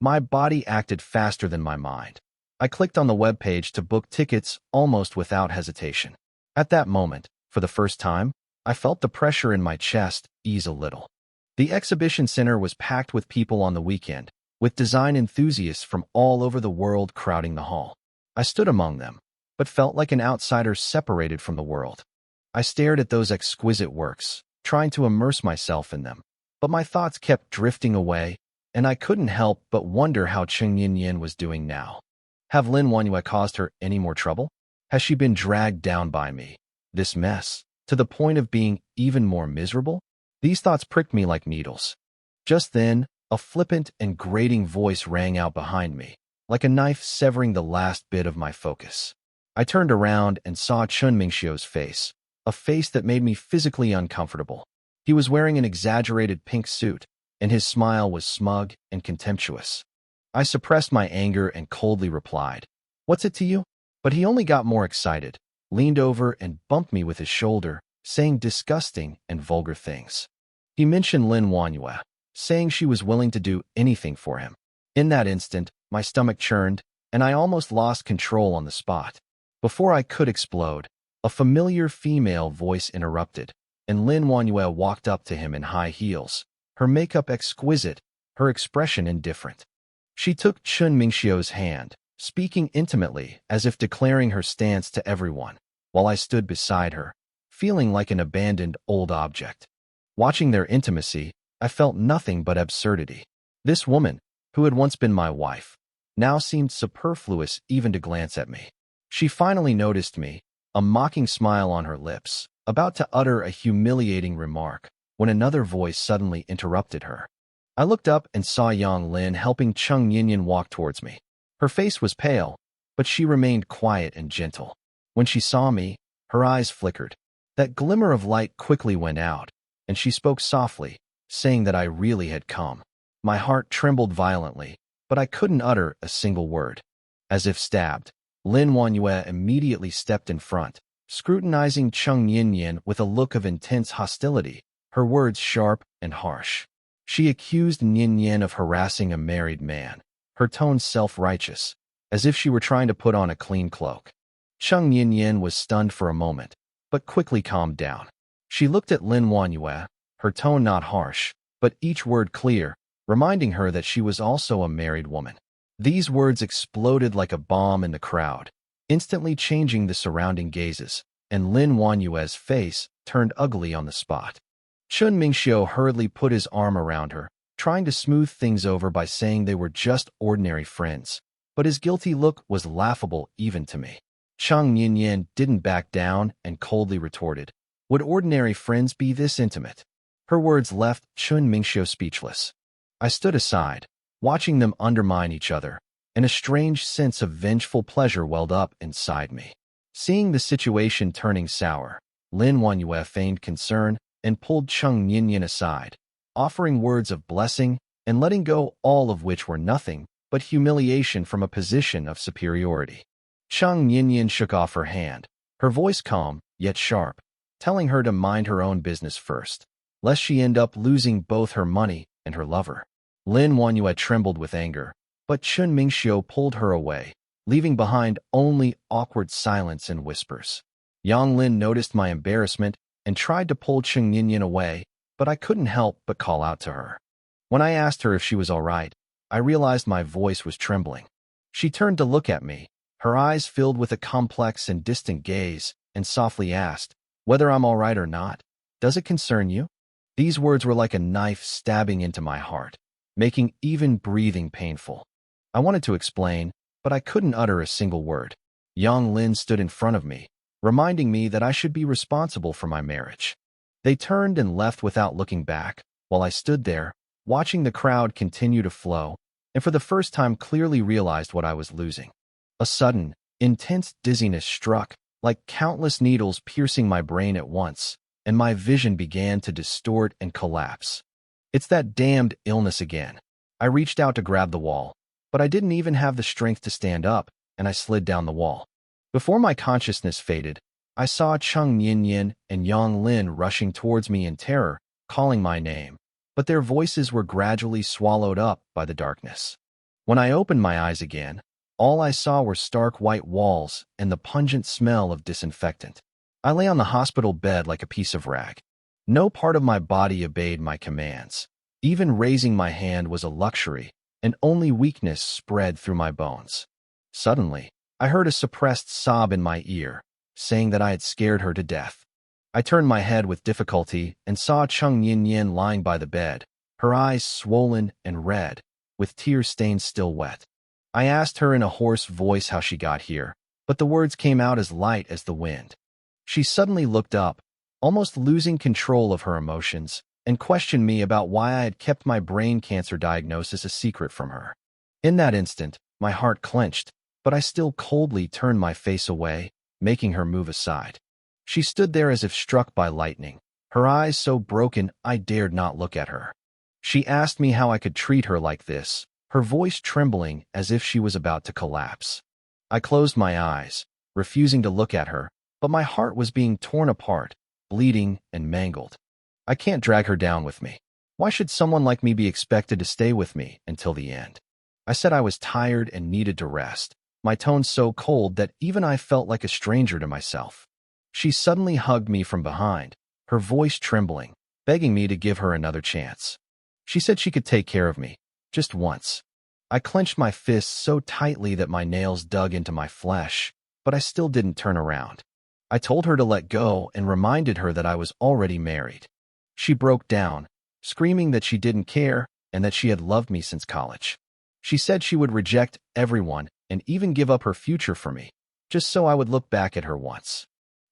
My body acted faster than my mind. I clicked on the webpage to book tickets almost without hesitation. At that moment, for the first time, I felt the pressure in my chest ease a little. The exhibition center was packed with people on the weekend, with design enthusiasts from all over the world crowding the hall. I stood among them, but felt like an outsider separated from the world. I stared at those exquisite works, trying to immerse myself in them, but my thoughts kept drifting away, and I couldn't help but wonder how Chung Yin Yin was doing now. Have Lin Wanhua caused her any more trouble? Has she been dragged down by me, this mess, to the point of being even more miserable? These thoughts pricked me like needles. Just then, a flippant and grating voice rang out behind me, like a knife severing the last bit of my focus. I turned around and saw Chun Mingxiu's face, a face that made me physically uncomfortable. He was wearing an exaggerated pink suit, and his smile was smug and contemptuous. I suppressed my anger and coldly replied, "What's it to you?" But he only got more excited, leaned over and bumped me with his shoulder, saying disgusting and vulgar things. He mentioned Lin Wanhua, saying she was willing to do anything for him. In that instant, my stomach churned, and I almost lost control on the spot. Before I could explode, a familiar female voice interrupted, and Lin Wanhua walked up to him in high heels, her makeup exquisite, her expression indifferent. She took Chun Mingxiu's hand, speaking intimately as if declaring her stance to everyone, while I stood beside her, feeling like an abandoned old object. Watching their intimacy, I felt nothing but absurdity. This woman, who had once been my wife, now seemed superfluous even to glance at me. She finally noticed me, a mocking smile on her lips, about to utter a humiliating remark, when another voice suddenly interrupted her. I looked up and saw Yang Lin helping Cheng Yinyan walk towards me. Her face was pale, but she remained quiet and gentle. When she saw me, her eyes flickered. That glimmer of light quickly went out, and she spoke softly, saying that I really had come. My heart trembled violently, but I couldn't utter a single word. As if stabbed, Lin Wanyue immediately stepped in front, scrutinizing Cheng Yinyan with a look of intense hostility, her words sharp and harsh. She accused Yinyan of harassing a married man, her tone self-righteous, as if she were trying to put on a clean cloak. Cheng Yinyan was stunned for a moment, but quickly calmed down. She looked at Lin Wanyue, her tone not harsh, but each word clear, reminding her that she was also a married woman. These words exploded like a bomb in the crowd, instantly changing the surrounding gazes, and Lin Wanyue's face turned ugly on the spot. Chun Mingxiu hurriedly put his arm around her, trying to smooth things over by saying they were just ordinary friends, but his guilty look was laughable even to me. Cheng Yinyan didn't back down and coldly retorted, "Would ordinary friends be this intimate?" Her words left Chun Mingxiu speechless. I stood aside, watching them undermine each other, and a strange sense of vengeful pleasure welled up inside me. Seeing the situation turning sour, Lin Wanyue feigned concern and pulled Cheng Yinyan aside, offering words of blessing and letting go, all of which were nothing but humiliation from a position of superiority. Cheng Yinyan shook off her hand, her voice calm yet sharp, telling her to mind her own business first, lest she end up losing both her money and her lover. Lin Wanyue trembled with anger, but Chun Mingxiu pulled her away, leaving behind only awkward silence and whispers. Yang Lin noticed my embarrassment and tried to pull Cheng Yinyan away, but I couldn't help but call out to her. When I asked her if she was all right, I realized my voice was trembling. She turned to look at me, her eyes filled with a complex and distant gaze, and softly asked, "Whether I'm all right or not, does it concern you?" These words were like a knife stabbing into my heart, making even breathing painful. I wanted to explain, but I couldn't utter a single word. Yang Lin stood in front of me, reminding me that I should be responsible for my marriage. They turned and left without looking back, while I stood there, watching the crowd continue to flow, and for the first time clearly realized what I was losing. A sudden, intense dizziness struck, like countless needles piercing my brain at once, and my vision began to distort and collapse. It's that damned illness again. I reached out to grab the wall, but I didn't even have the strength to stand up, and I slid down the wall. Before my consciousness faded, I saw Cheng Yinyan and Yang Lin rushing towards me in terror, calling my name, but their voices were gradually swallowed up by the darkness. When I opened my eyes again, all I saw were stark white walls and the pungent smell of disinfectant. I lay on the hospital bed like a piece of rag. No part of my body obeyed my commands. Even raising my hand was a luxury, and only weakness spread through my bones. Suddenly, I heard a suppressed sob in my ear, saying that I had scared her to death. I turned my head with difficulty and saw Cheng Yinyan lying by the bed, her eyes swollen and red, with tear stains still wet. I asked her in a hoarse voice how she got here, but the words came out as light as the wind. She suddenly looked up, almost losing control of her emotions, and questioned me about why I had kept my brain cancer diagnosis a secret from her. In that instant, my heart clenched, but I still coldly turned my face away, making her move aside. She stood there as if struck by lightning, her eyes so broken I dared not look at her. She asked me how I could treat her like this, her voice trembling as if she was about to collapse. I closed my eyes, refusing to look at her, but my heart was being torn apart, bleeding and mangled. I can't drag her down with me. Why should someone like me be expected to stay with me until the end? I said I was tired and needed to rest, my tone so cold that even I felt like a stranger to myself. She suddenly hugged me from behind, her voice trembling, begging me to give her another chance. She said she could take care of me, just once. I clenched my fists so tightly that my nails dug into my flesh, but I still didn't turn around. I told her to let go and reminded her that I was already married. She broke down, screaming that she didn't care and that she had loved me since college. She said she would reject everyone and even give up her future for me, just so I would look back at her once.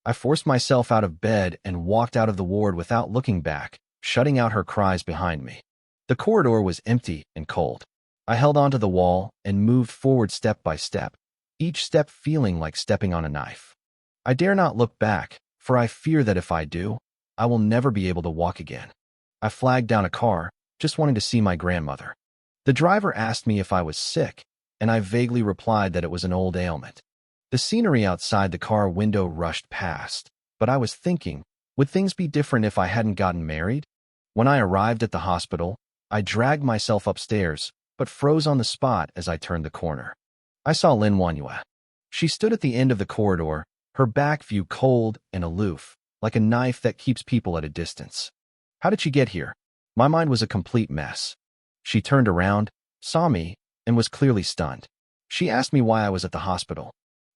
I forced myself out of bed and walked out of the ward without looking back, shutting out her cries behind me. The corridor was empty and cold. I held onto the wall and moved forward step by step, each step feeling like stepping on a knife. I dare not look back, for I fear that if I do, I will never be able to walk again. I flagged down a car, just wanting to see my grandmother. The driver asked me if I was sick, and I vaguely replied that it was an old ailment. The scenery outside the car window rushed past, but I was thinking, would things be different if I hadn't gotten married? When I arrived at the hospital, I dragged myself upstairs, but froze on the spot as I turned the corner. I saw Lin Wanyue. She stood at the end of the corridor, her back view cold and aloof, like a knife that keeps people at a distance. How did she get here? My mind was a complete mess. She turned around, saw me, and was clearly stunned. She asked me why I was at the hospital.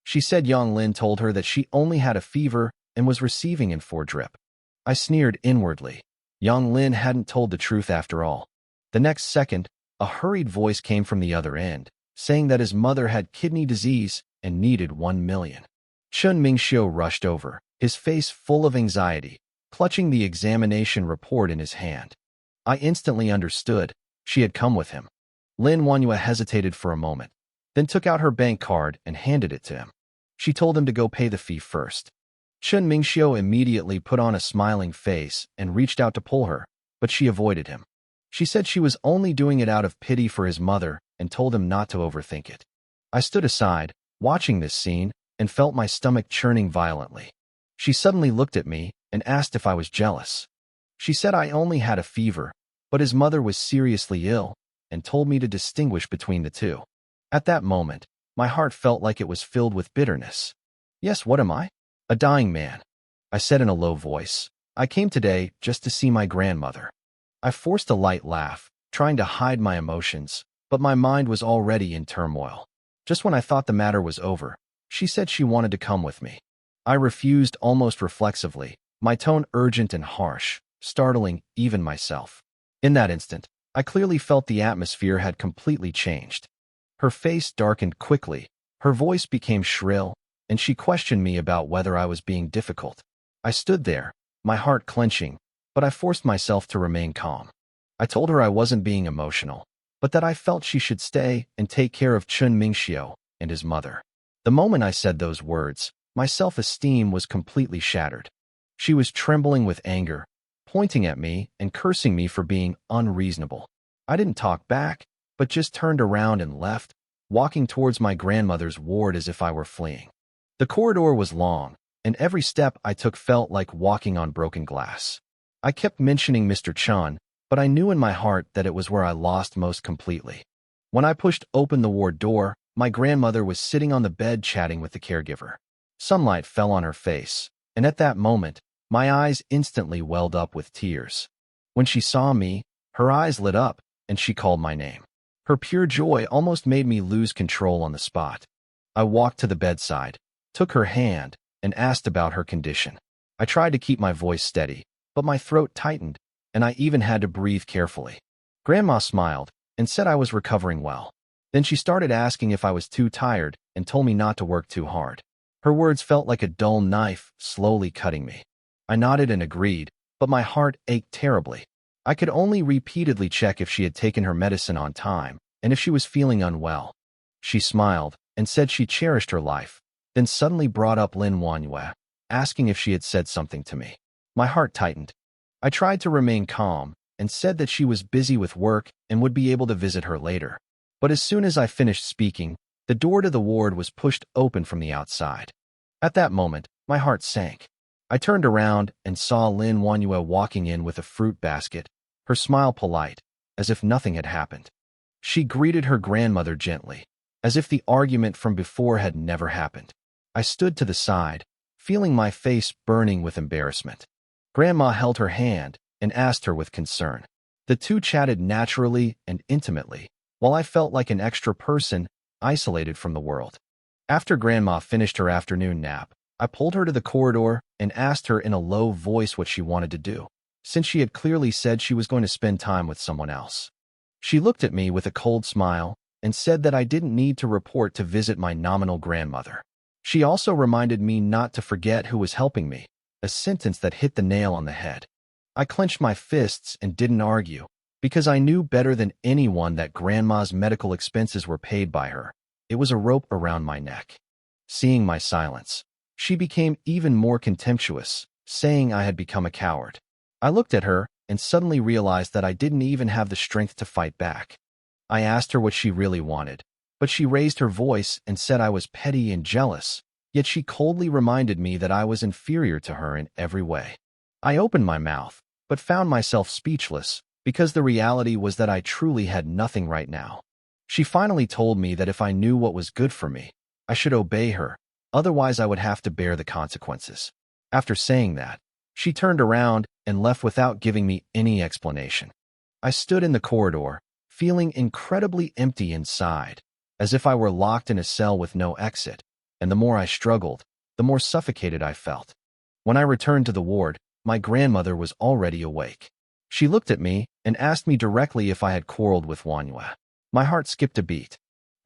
She said Yang Lin told her that she only had a fever and was receiving in 4 drip. I sneered inwardly. Yang Lin hadn't told the truth after all. The next second, a hurried voice came from the other end, saying that his mother had kidney disease and needed 1 million. Chun Mingxiu rushed over, his face full of anxiety, clutching the examination report in his hand. I instantly understood. She had come with him. Lin Wanyue hesitated for a moment, then took out her bank card and handed it to him. She told him to go pay the fee first. Chun Mingxiu immediately put on a smiling face and reached out to pull her, but she avoided him. She said she was only doing it out of pity for his mother and told him not to overthink it. I stood aside, watching this scene, and felt my stomach churning violently. She suddenly looked at me and asked if I was jealous. She said I only had a fever, but his mother was seriously ill, and told me to distinguish between the two. At that moment, my heart felt like it was filled with bitterness. Yes, what am I? A dying man. I said in a low voice. I came today just to see my grandmother. I forced a light laugh, trying to hide my emotions, but my mind was already in turmoil. Just when I thought the matter was over, she said she wanted to come with me. I refused almost reflexively, my tone urgent and harsh, startling even myself. In that instant, I clearly felt the atmosphere had completely changed. Her face darkened quickly, her voice became shrill, and she questioned me about whether I was being difficult. I stood there, my heart clenching, but I forced myself to remain calm. I told her I wasn't being emotional, but that I felt she should stay and take care of Chun Mingxiu and his mother. The moment I said those words, my self-esteem was completely shattered. She was trembling with anger, pointing at me and cursing me for being unreasonable. I didn't talk back, but just turned around and left, walking towards my grandmother's ward as if I were fleeing. The corridor was long, and every step I took felt like walking on broken glass. I kept mentioning Mr. Chun, but I knew in my heart that it was where I lost most completely. When I pushed open the ward door, my grandmother was sitting on the bed chatting with the caregiver. Sunlight fell on her face, and at that moment, my eyes instantly welled up with tears. When she saw me, her eyes lit up, and she called my name. Her pure joy almost made me lose control on the spot. I walked to the bedside, took her hand, and asked about her condition. I tried to keep my voice steady, but my throat tightened, and I even had to breathe carefully. Grandma smiled and said I was recovering well. Then she started asking if I was too tired and told me not to work too hard. Her words felt like a dull knife slowly cutting me. I nodded and agreed, but my heart ached terribly. I could only repeatedly check if she had taken her medicine on time and if she was feeling unwell. She smiled and said she cherished her life, then suddenly brought up Lin Wanyue, asking if she had said something to me. My heart tightened. I tried to remain calm and said that she was busy with work and would be able to visit her later. But as soon as I finished speaking, the door to the ward was pushed open from the outside. At that moment, my heart sank. I turned around and saw Lin Wanyue walking in with a fruit basket, her smile polite, as if nothing had happened. She greeted her grandmother gently, as if the argument from before had never happened. I stood to the side, feeling my face burning with embarrassment. Grandma held her hand and asked her with concern. The two chatted naturally and intimately, while I felt like an extra person, isolated from the world. After Grandma finished her afternoon nap, I pulled her to the corridor and asked her in a low voice what she wanted to do, since she had clearly said she was going to spend time with someone else. She looked at me with a cold smile and said that I didn't need to report to visit my nominal grandmother. She also reminded me not to forget who was helping me, a sentence that hit the nail on the head. I clenched my fists and didn't argue, because I knew better than anyone that Grandma's medical expenses were paid by her. It was a rope around my neck. Seeing my silence, she became even more contemptuous, saying I had become a coward. I looked at her and suddenly realized that I didn't even have the strength to fight back. I asked her what she really wanted, but she raised her voice and said I was petty and jealous, yet she coldly reminded me that I was inferior to her in every way. I opened my mouth, but found myself speechless, because the reality was that I truly had nothing right now. She finally told me that if I knew what was good for me, I should obey her, otherwise I would have to bear the consequences. After saying that, she turned around and left without giving me any explanation. I stood in the corridor, feeling incredibly empty inside, as if I were locked in a cell with no exit, and the more I struggled, the more suffocated I felt. When I returned to the ward, my grandmother was already awake. She looked at me and asked me directly if I had quarreled with Manhwa. My heart skipped a beat.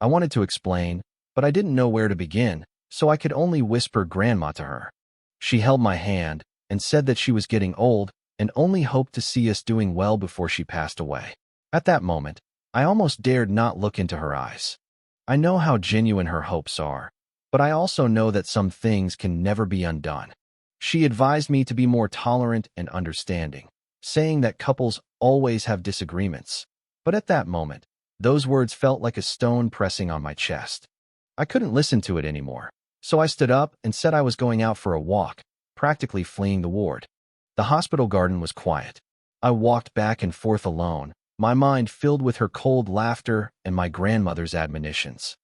I wanted to explain, but I didn't know where to begin, so I could only whisper Grandma to her. She held my hand and said that she was getting old and only hoped to see us doing well before she passed away. At that moment, I almost dared not look into her eyes. I know how genuine her hopes are, but I also know that some things can never be undone. She advised me to be more tolerant and understanding, saying that couples always have disagreements. But at that moment, those words felt like a stone pressing on my chest. I couldn't listen to it anymore, so I stood up and said I was going out for a walk, practically fleeing the ward. The hospital garden was quiet. I walked back and forth alone, my mind filled with her cold laughter and my grandmother's admonitions.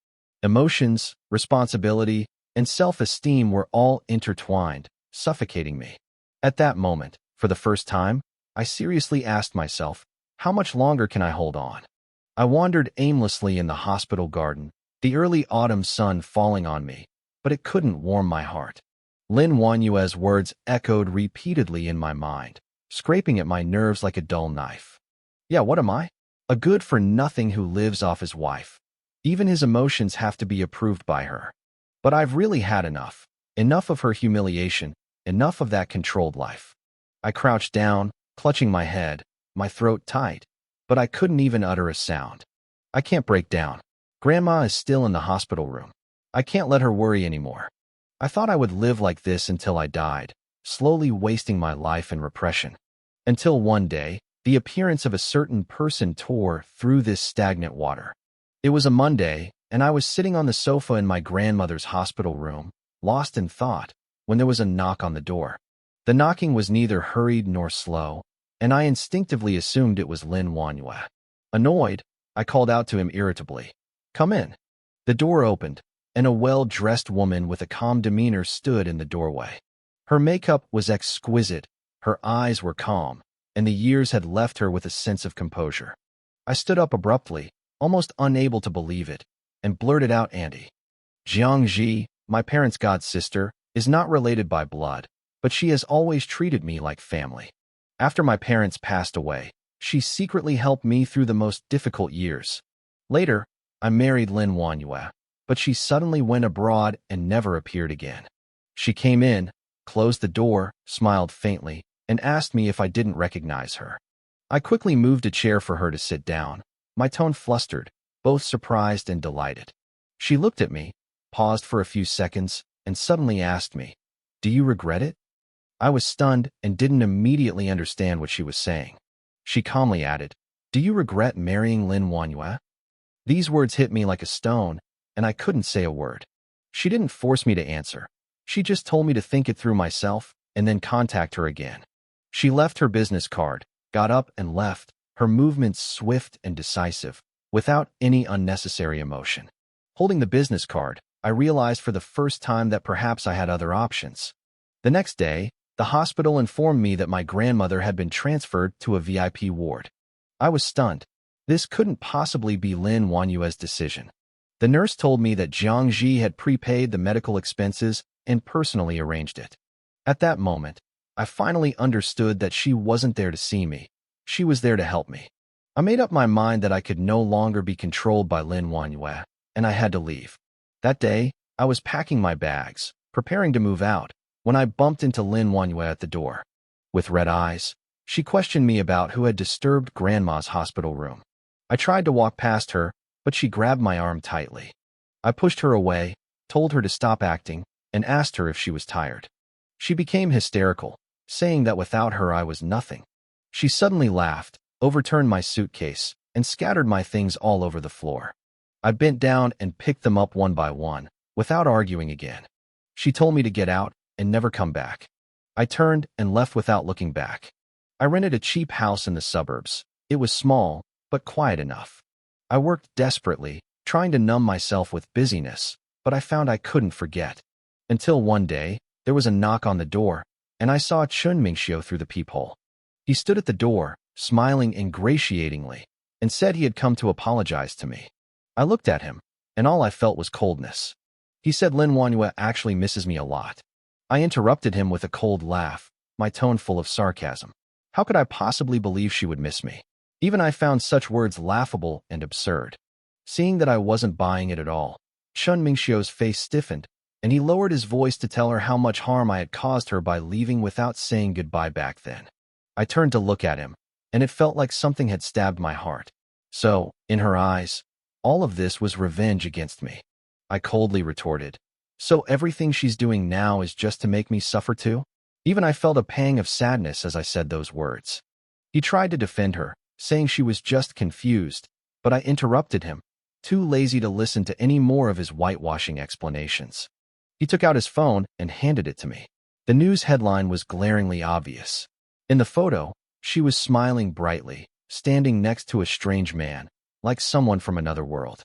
Emotions, responsibility, and self-esteem were all intertwined, suffocating me. At that moment, for the first time, I seriously asked myself, how much longer can I hold on? I wandered aimlessly in the hospital garden, the early autumn sun falling on me, but it couldn't warm my heart. Lin Wanyue's words echoed repeatedly in my mind, scraping at my nerves like a dull knife. Yeah, what am I? A good-for-nothing who lives off his wife. Even his emotions have to be approved by her. But I've really had enough. Enough of her humiliation, enough of that controlled life. I crouched down, clutching my head, my throat tight, but I couldn't even utter a sound. I can't break down. Grandma is still in the hospital room. I can't let her worry anymore. I thought I would live like this until I died, slowly wasting my life in repression. Until one day, the appearance of a certain person tore through this stagnant water. It was a Monday, and I was sitting on the sofa in my grandmother's hospital room, lost in thought, when there was a knock on the door. The knocking was neither hurried nor slow, and I instinctively assumed it was Lin Wanyue. Annoyed, I called out to him irritably, "Come in." The door opened, and a well-dressed woman with a calm demeanor stood in the doorway. Her makeup was exquisite, her eyes were calm, and the years had left her with a sense of composure. I stood up abruptly, almost unable to believe it, and blurted out, "Auntie." Jiang Ji, my parents' god-sister, is not related by blood, but she has always treated me like family. After my parents passed away, she secretly helped me through the most difficult years. Later, I married Lin Wanyue, but she suddenly went abroad and never appeared again. She came in, closed the door, smiled faintly, and asked me if I didn't recognize her. I quickly moved a chair for her to sit down, my tone flustered, both surprised and delighted. She looked at me, paused for a few seconds, and suddenly asked me, "Do you regret it?" I was stunned and didn't immediately understand what she was saying. She calmly added, "Do you regret marrying Lin Wanyue?" These words hit me like a stone, and I couldn't say a word. She didn't force me to answer. She just told me to think it through myself and then contact her again. She left her business card, got up and left, her movements swift and decisive, without any unnecessary emotion. Holding the business card, I realized for the first time that perhaps I had other options. The next day, the hospital informed me that my grandmother had been transferred to a VIP ward. I was stunned. This couldn't possibly be Lin Wanyue's decision. The nurse told me that Jiang Ji had prepaid the medical expenses and personally arranged it. At that moment, I finally understood that she wasn't there to see me. She was there to help me. I made up my mind that I could no longer be controlled by Lin Wanyue, and I had to leave. That day, I was packing my bags, preparing to move out, when I bumped into Lin Wanyue at the door. With red eyes, she questioned me about who had disturbed Grandma's hospital room. I tried to walk past her, but she grabbed my arm tightly. I pushed her away, told her to stop acting, and asked her if she was tired. She became hysterical, saying that without her I was nothing. She suddenly laughed, overturned my suitcase, and scattered my things all over the floor. I bent down and picked them up one by one, without arguing again. She told me to get out and never come back. I turned and left without looking back. I rented a cheap house in the suburbs. It was small, but quiet enough. I worked desperately, trying to numb myself with busyness, but I found I couldn't forget. Until one day, there was a knock on the door, and I saw Chun Mingxiu through the peephole. He stood at the door, smiling ingratiatingly, and said he had come to apologize to me. I looked at him, and all I felt was coldness. He said Lin Wanyue actually misses me a lot. I interrupted him with a cold laugh, my tone full of sarcasm. How could I possibly believe she would miss me? Even I found such words laughable and absurd. Seeing that I wasn't buying it at all, Chun Mingxiu's face stiffened, and he lowered his voice to tell her how much harm I had caused her by leaving without saying goodbye back then. I turned to look at him, and it felt like something had stabbed my heart. So, in her eyes, all of this was revenge against me. I coldly retorted, so everything she's doing now is just to make me suffer too? Even I felt a pang of sadness as I said those words. He tried to defend her, saying she was just confused, but I interrupted him, too lazy to listen to any more of his whitewashing explanations. He took out his phone and handed it to me. The news headline was glaringly obvious. In the photo, she was smiling brightly, standing next to a strange man, like someone from another world.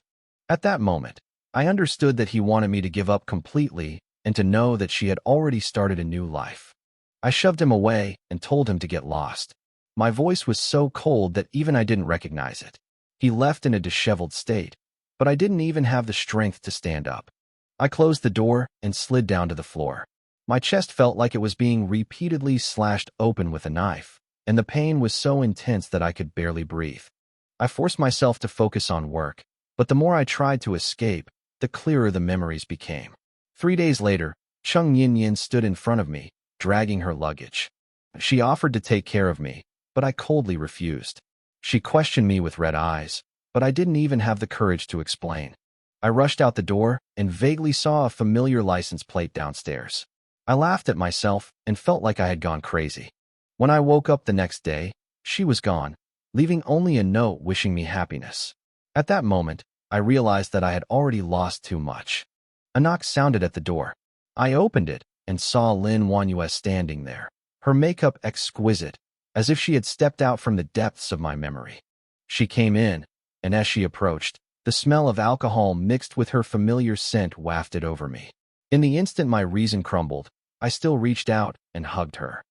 At that moment, I understood that he wanted me to give up completely and to know that she had already started a new life. I shoved him away and told him to get lost. My voice was so cold that even I didn't recognize it. He left in a disheveled state, but I didn't even have the strength to stand up. I closed the door and slid down to the floor. My chest felt like it was being repeatedly slashed open with a knife, and the pain was so intense that I could barely breathe. I forced myself to focus on work, but the more I tried to escape, the clearer the memories became. 3 days later, Cheng Yin stood in front of me, dragging her luggage. She offered to take care of me, but I coldly refused. She questioned me with red eyes, but I didn't even have the courage to explain. I rushed out the door and vaguely saw a familiar license plate downstairs. I laughed at myself and felt like I had gone crazy. When I woke up the next day, she was gone, leaving only a note wishing me happiness. At that moment, I realized that I had already lost too much. A knock sounded at the door. I opened it and saw Lin Wanyue standing there, her makeup exquisite, as if she had stepped out from the depths of my memory. She came in, and as she approached, the smell of alcohol mixed with her familiar scent wafted over me. In the instant my reason crumbled, I still reached out and hugged her.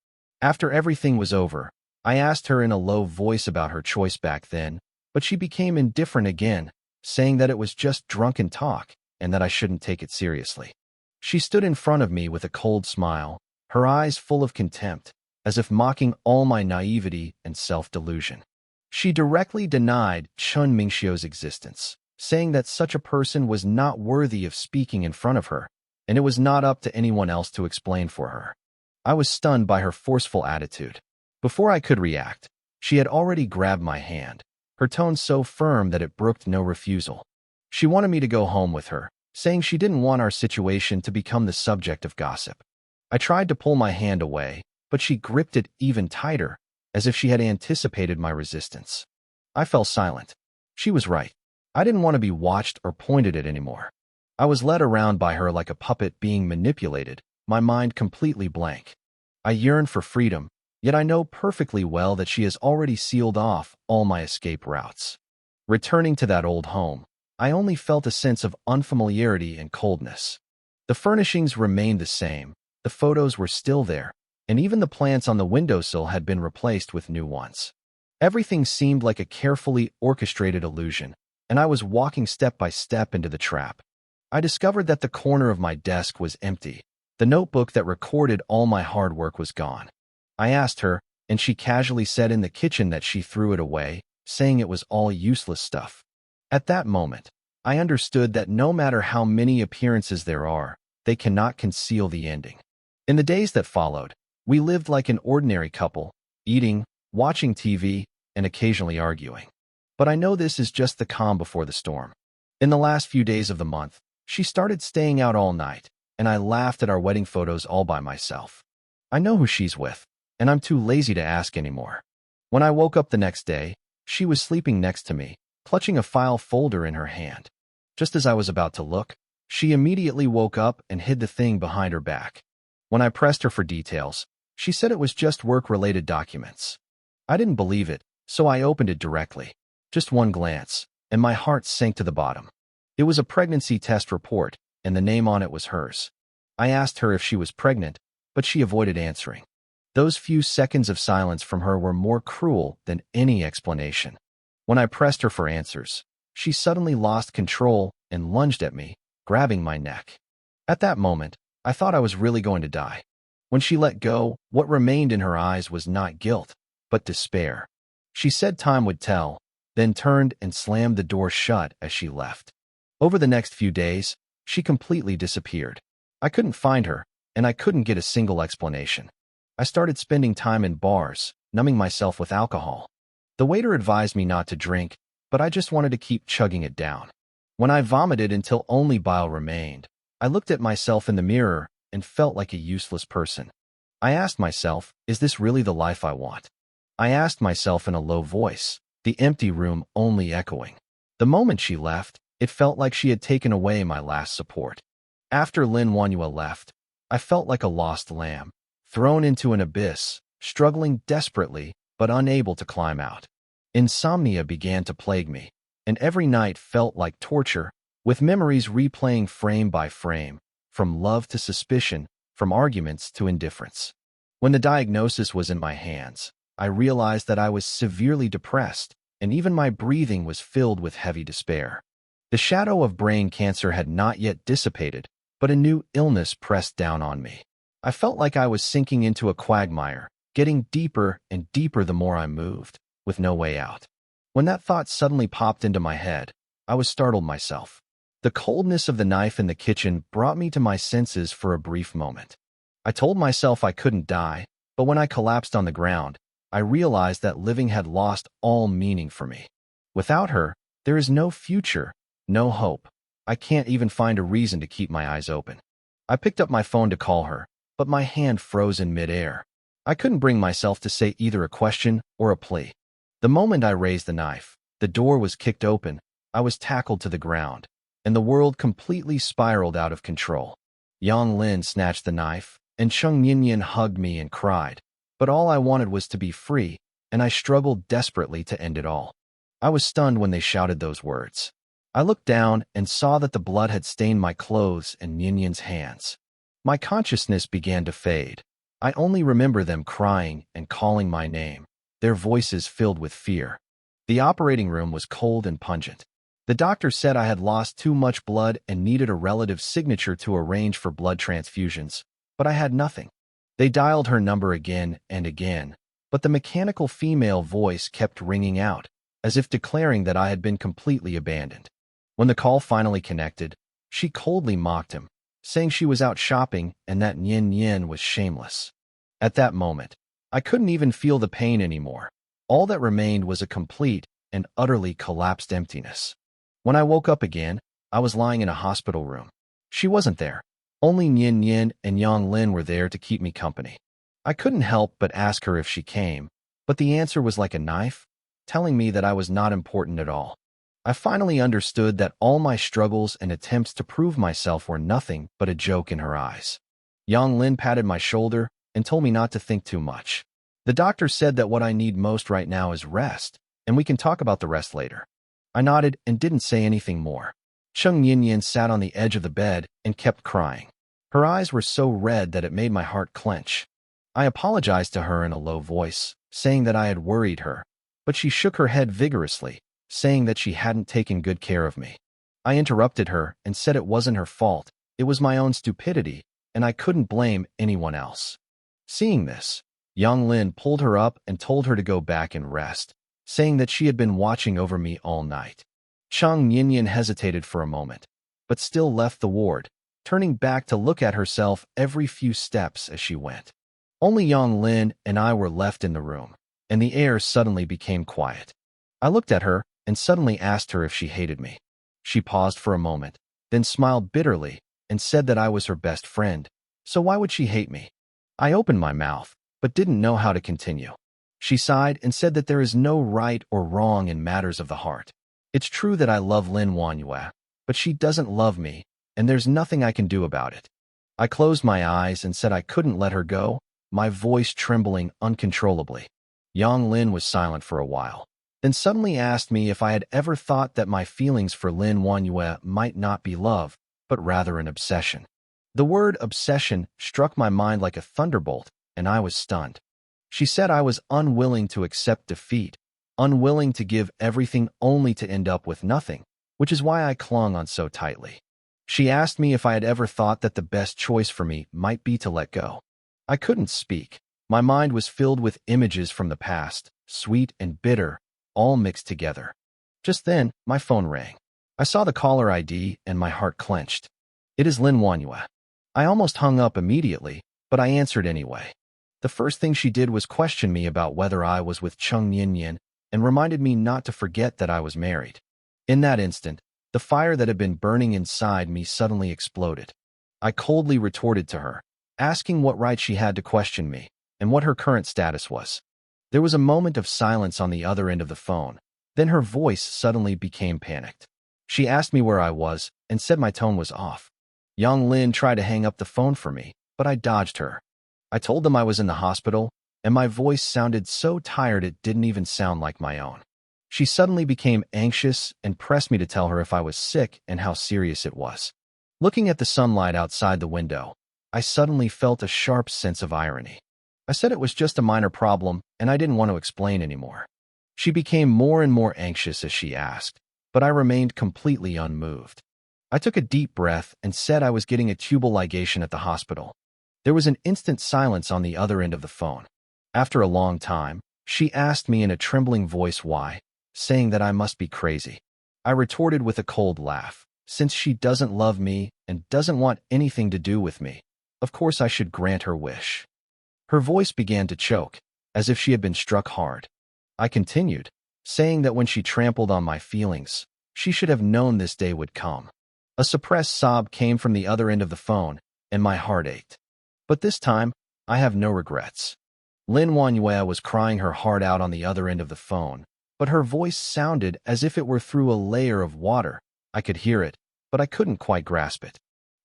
After everything was over, I asked her in a low voice about her choice back then, but she became indifferent again, saying that it was just drunken talk and that I shouldn't take it seriously. She stood in front of me with a cold smile, her eyes full of contempt, as if mocking all my naivety and self-delusion. She directly denied Chun Mingxiu's existence, saying that such a person was not worthy of speaking in front of her, and it was not up to anyone else to explain for her. I was stunned by her forceful attitude. Before I could react, she had already grabbed my hand, her tone so firm that it brooked no refusal. She wanted me to go home with her, saying she didn't want our situation to become the subject of gossip. I tried to pull my hand away, but she gripped it even tighter, as if she had anticipated my resistance. I fell silent. She was right. I didn't want to be watched or pointed at anymore. I was led around by her like a puppet being manipulated, my mind completely blank. I yearned for freedom, yet I know perfectly well that she has already sealed off all my escape routes. Returning to that old home, I only felt a sense of unfamiliarity and coldness. The furnishings remained the same, the photos were still there, and even the plants on the windowsill had been replaced with new ones. Everything seemed like a carefully orchestrated illusion, and I was walking step by step into the trap. I discovered that the corner of my desk was empty. The notebook that recorded all my hard work was gone. I asked her, and she casually said in the kitchen that she threw it away, saying it was all useless stuff. At that moment, I understood that no matter how many appearances there are, they cannot conceal the ending. In the days that followed, we lived like an ordinary couple, eating, watching TV, and occasionally arguing. But I know this is just the calm before the storm. In the last few days of the month, she started staying out all night, and I laughed at our wedding photos all by myself. I know who she's with, and I'm too lazy to ask anymore. When I woke up the next day, she was sleeping next to me, clutching a file folder in her hand. Just as I was about to look, she immediately woke up and hid the thing behind her back. When I pressed her for details, she said it was just work-related documents. I didn't believe it, so I opened it directly. Just one glance, and my heart sank to the bottom. It was a pregnancy test report, and the name on it was hers. I asked her if she was pregnant, but she avoided answering. Those few seconds of silence from her were more cruel than any explanation. When I pressed her for answers, she suddenly lost control and lunged at me, grabbing my neck. At that moment, I thought I was really going to die. When she let go, what remained in her eyes was not guilt, but despair. She said time would tell, then turned and slammed the door shut as she left. Over the next few days, she completely disappeared. I couldn't find her, and I couldn't get a single explanation. I started spending time in bars, numbing myself with alcohol. The waiter advised me not to drink, but I just wanted to keep chugging it down. When I vomited until only bile remained, I looked at myself in the mirror and felt like a useless person. I asked myself, is this really the life I want? I asked myself in a low voice, the empty room only echoing. The moment she left, it felt like she had taken away my last support. After Lin Wanhua left, I felt like a lost lamb, thrown into an abyss, struggling desperately but unable to climb out. Insomnia began to plague me, and every night felt like torture, with memories replaying frame by frame, from love to suspicion, from arguments to indifference. When the diagnosis was in my hands, I realized that I was severely depressed, and even my breathing was filled with heavy despair. The shadow of brain cancer had not yet dissipated, but a new illness pressed down on me. I felt like I was sinking into a quagmire, getting deeper and deeper the more I moved, with no way out. When that thought suddenly popped into my head, I was startled myself. The coldness of the knife in the kitchen brought me to my senses for a brief moment. I told myself I couldn't die, but when I collapsed on the ground, I realized that living had lost all meaning for me. Without her, there is no future, no hope. I can't even find a reason to keep my eyes open. I picked up my phone to call her, but my hand froze in midair. I couldn't bring myself to say either a question or a plea. The moment I raised the knife, the door was kicked open, I was tackled to the ground, and the world completely spiraled out of control. Yang Lin snatched the knife, and Cheng Yinyan hugged me and cried, but all I wanted was to be free, and I struggled desperately to end it all. I was stunned when they shouted those words. I looked down and saw that the blood had stained my clothes and Yinyan's hands. My consciousness began to fade. I only remember them crying and calling my name, their voices filled with fear. The operating room was cold and pungent. The doctor said I had lost too much blood and needed a relative's signature to arrange for blood transfusions, but I had nothing. They dialed her number again and again, but the mechanical female voice kept ringing out, as if declaring that I had been completely abandoned. When the call finally connected, she coldly mocked him, saying she was out shopping and that Nian Nian was shameless. At that moment, I couldn't even feel the pain anymore. All that remained was a complete and utterly collapsed emptiness. When I woke up again, I was lying in a hospital room. She wasn't there. Only Nian Nian and Yang Lin were there to keep me company. I couldn't help but ask her if she came, but the answer was like a knife, telling me that I was not important at all. I finally understood that all my struggles and attempts to prove myself were nothing but a joke in her eyes. Yang Lin patted my shoulder and told me not to think too much. The doctor said that what I need most right now is rest, and we can talk about the rest later. I nodded and didn't say anything more. Cheng Yinyan sat on the edge of the bed and kept crying. Her eyes were so red that it made my heart clench. I apologized to her in a low voice, saying that I had worried her. but she shook her head vigorously, saying that she hadn't taken good care of me. I interrupted her and said it wasn't her fault, it was my own stupidity, and I couldn't blame anyone else. Seeing this, Yang Lin pulled her up and told her to go back and rest, saying that she had been watching over me all night. Chang Yinyan hesitated for a moment, but still left the ward, turning back to look at herself every few steps as she went. Only Yang Lin and I were left in the room, and the air suddenly became quiet. I looked at her and suddenly asked her if she hated me. She paused for a moment, then smiled bitterly and said that I was her best friend, so why would she hate me? I opened my mouth, but didn't know how to continue. She sighed and said that there is no right or wrong in matters of the heart. It's true that I love Lin Wanyue, but she doesn't love me, and there's nothing I can do about it. I closed my eyes and said I couldn't let her go, my voice trembling uncontrollably. Yang Lin was silent for a while, then suddenly asked me if I had ever thought that my feelings for Lin Wanyue might not be love, but rather an obsession. The word obsession struck my mind like a thunderbolt, and I was stunned. She said I was unwilling to accept defeat, unwilling to give everything only to end up with nothing, which is why I clung on so tightly. She asked me if I had ever thought that the best choice for me might be to let go. I couldn't speak. My mind was filled with images from the past, sweet and bitter, all mixed together. Just then, my phone rang. I saw the caller ID and my heart clenched. It is Lin Wanyue. I almost hung up immediately, but I answered anyway. The first thing she did was question me about whether I was with Cheng Yinyan and reminded me not to forget that I was married. In that instant, the fire that had been burning inside me suddenly exploded. I coldly retorted to her, asking what right she had to question me and what her current status was. There was a moment of silence on the other end of the phone. Then her voice suddenly became panicked. She asked me where I was and said my tone was off. Yang Lin tried to hang up the phone for me, but I dodged her. I told them I was in the hospital, and my voice sounded so tired it didn't even sound like my own. She suddenly became anxious and pressed me to tell her if I was sick and how serious it was. Looking at the sunlight outside the window, I suddenly felt a sharp sense of irony. I said it was just a minor problem, and I didn't want to explain anymore. She became more and more anxious as she asked, but I remained completely unmoved. I took a deep breath and said I was getting a tubal ligation at the hospital. There was an instant silence on the other end of the phone. After a long time, she asked me in a trembling voice why, saying that I must be crazy. I retorted with a cold laugh. Since she doesn't love me and doesn't want anything to do with me, of course I should grant her wish. Her voice began to choke, as if she had been struck hard. I continued, saying that when she trampled on my feelings, she should have known this day would come. A suppressed sob came from the other end of the phone, and my heart ached. But this time, I have no regrets. Lin Wanyue was crying her heart out on the other end of the phone, but her voice sounded as if it were through a layer of water. I could hear it, but I couldn't quite grasp it.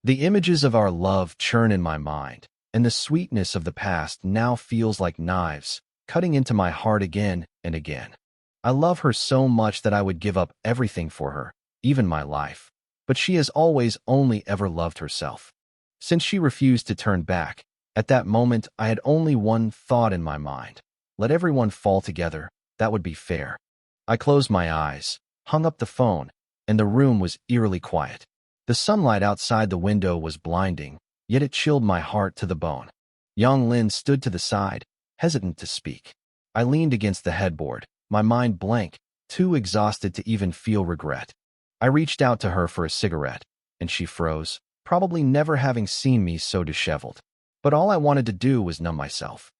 The images of our love churn in my mind, and the sweetness of the past now feels like knives, cutting into my heart again and again. I love her so much that I would give up everything for her, even my life. But she has always only ever loved herself. Since she refused to turn back, at that moment I had only one thought in my mind. Let everyone fall together, that would be fair. I closed my eyes, hung up the phone, and the room was eerily quiet. The sunlight outside the window was blinding, yet it chilled my heart to the bone. Yang Lin stood to the side, hesitant to speak. I leaned against the headboard, my mind blank, too exhausted to even feel regret. I reached out to her for a cigarette, and she froze, probably never having seen me so disheveled. But all I wanted to do was numb myself.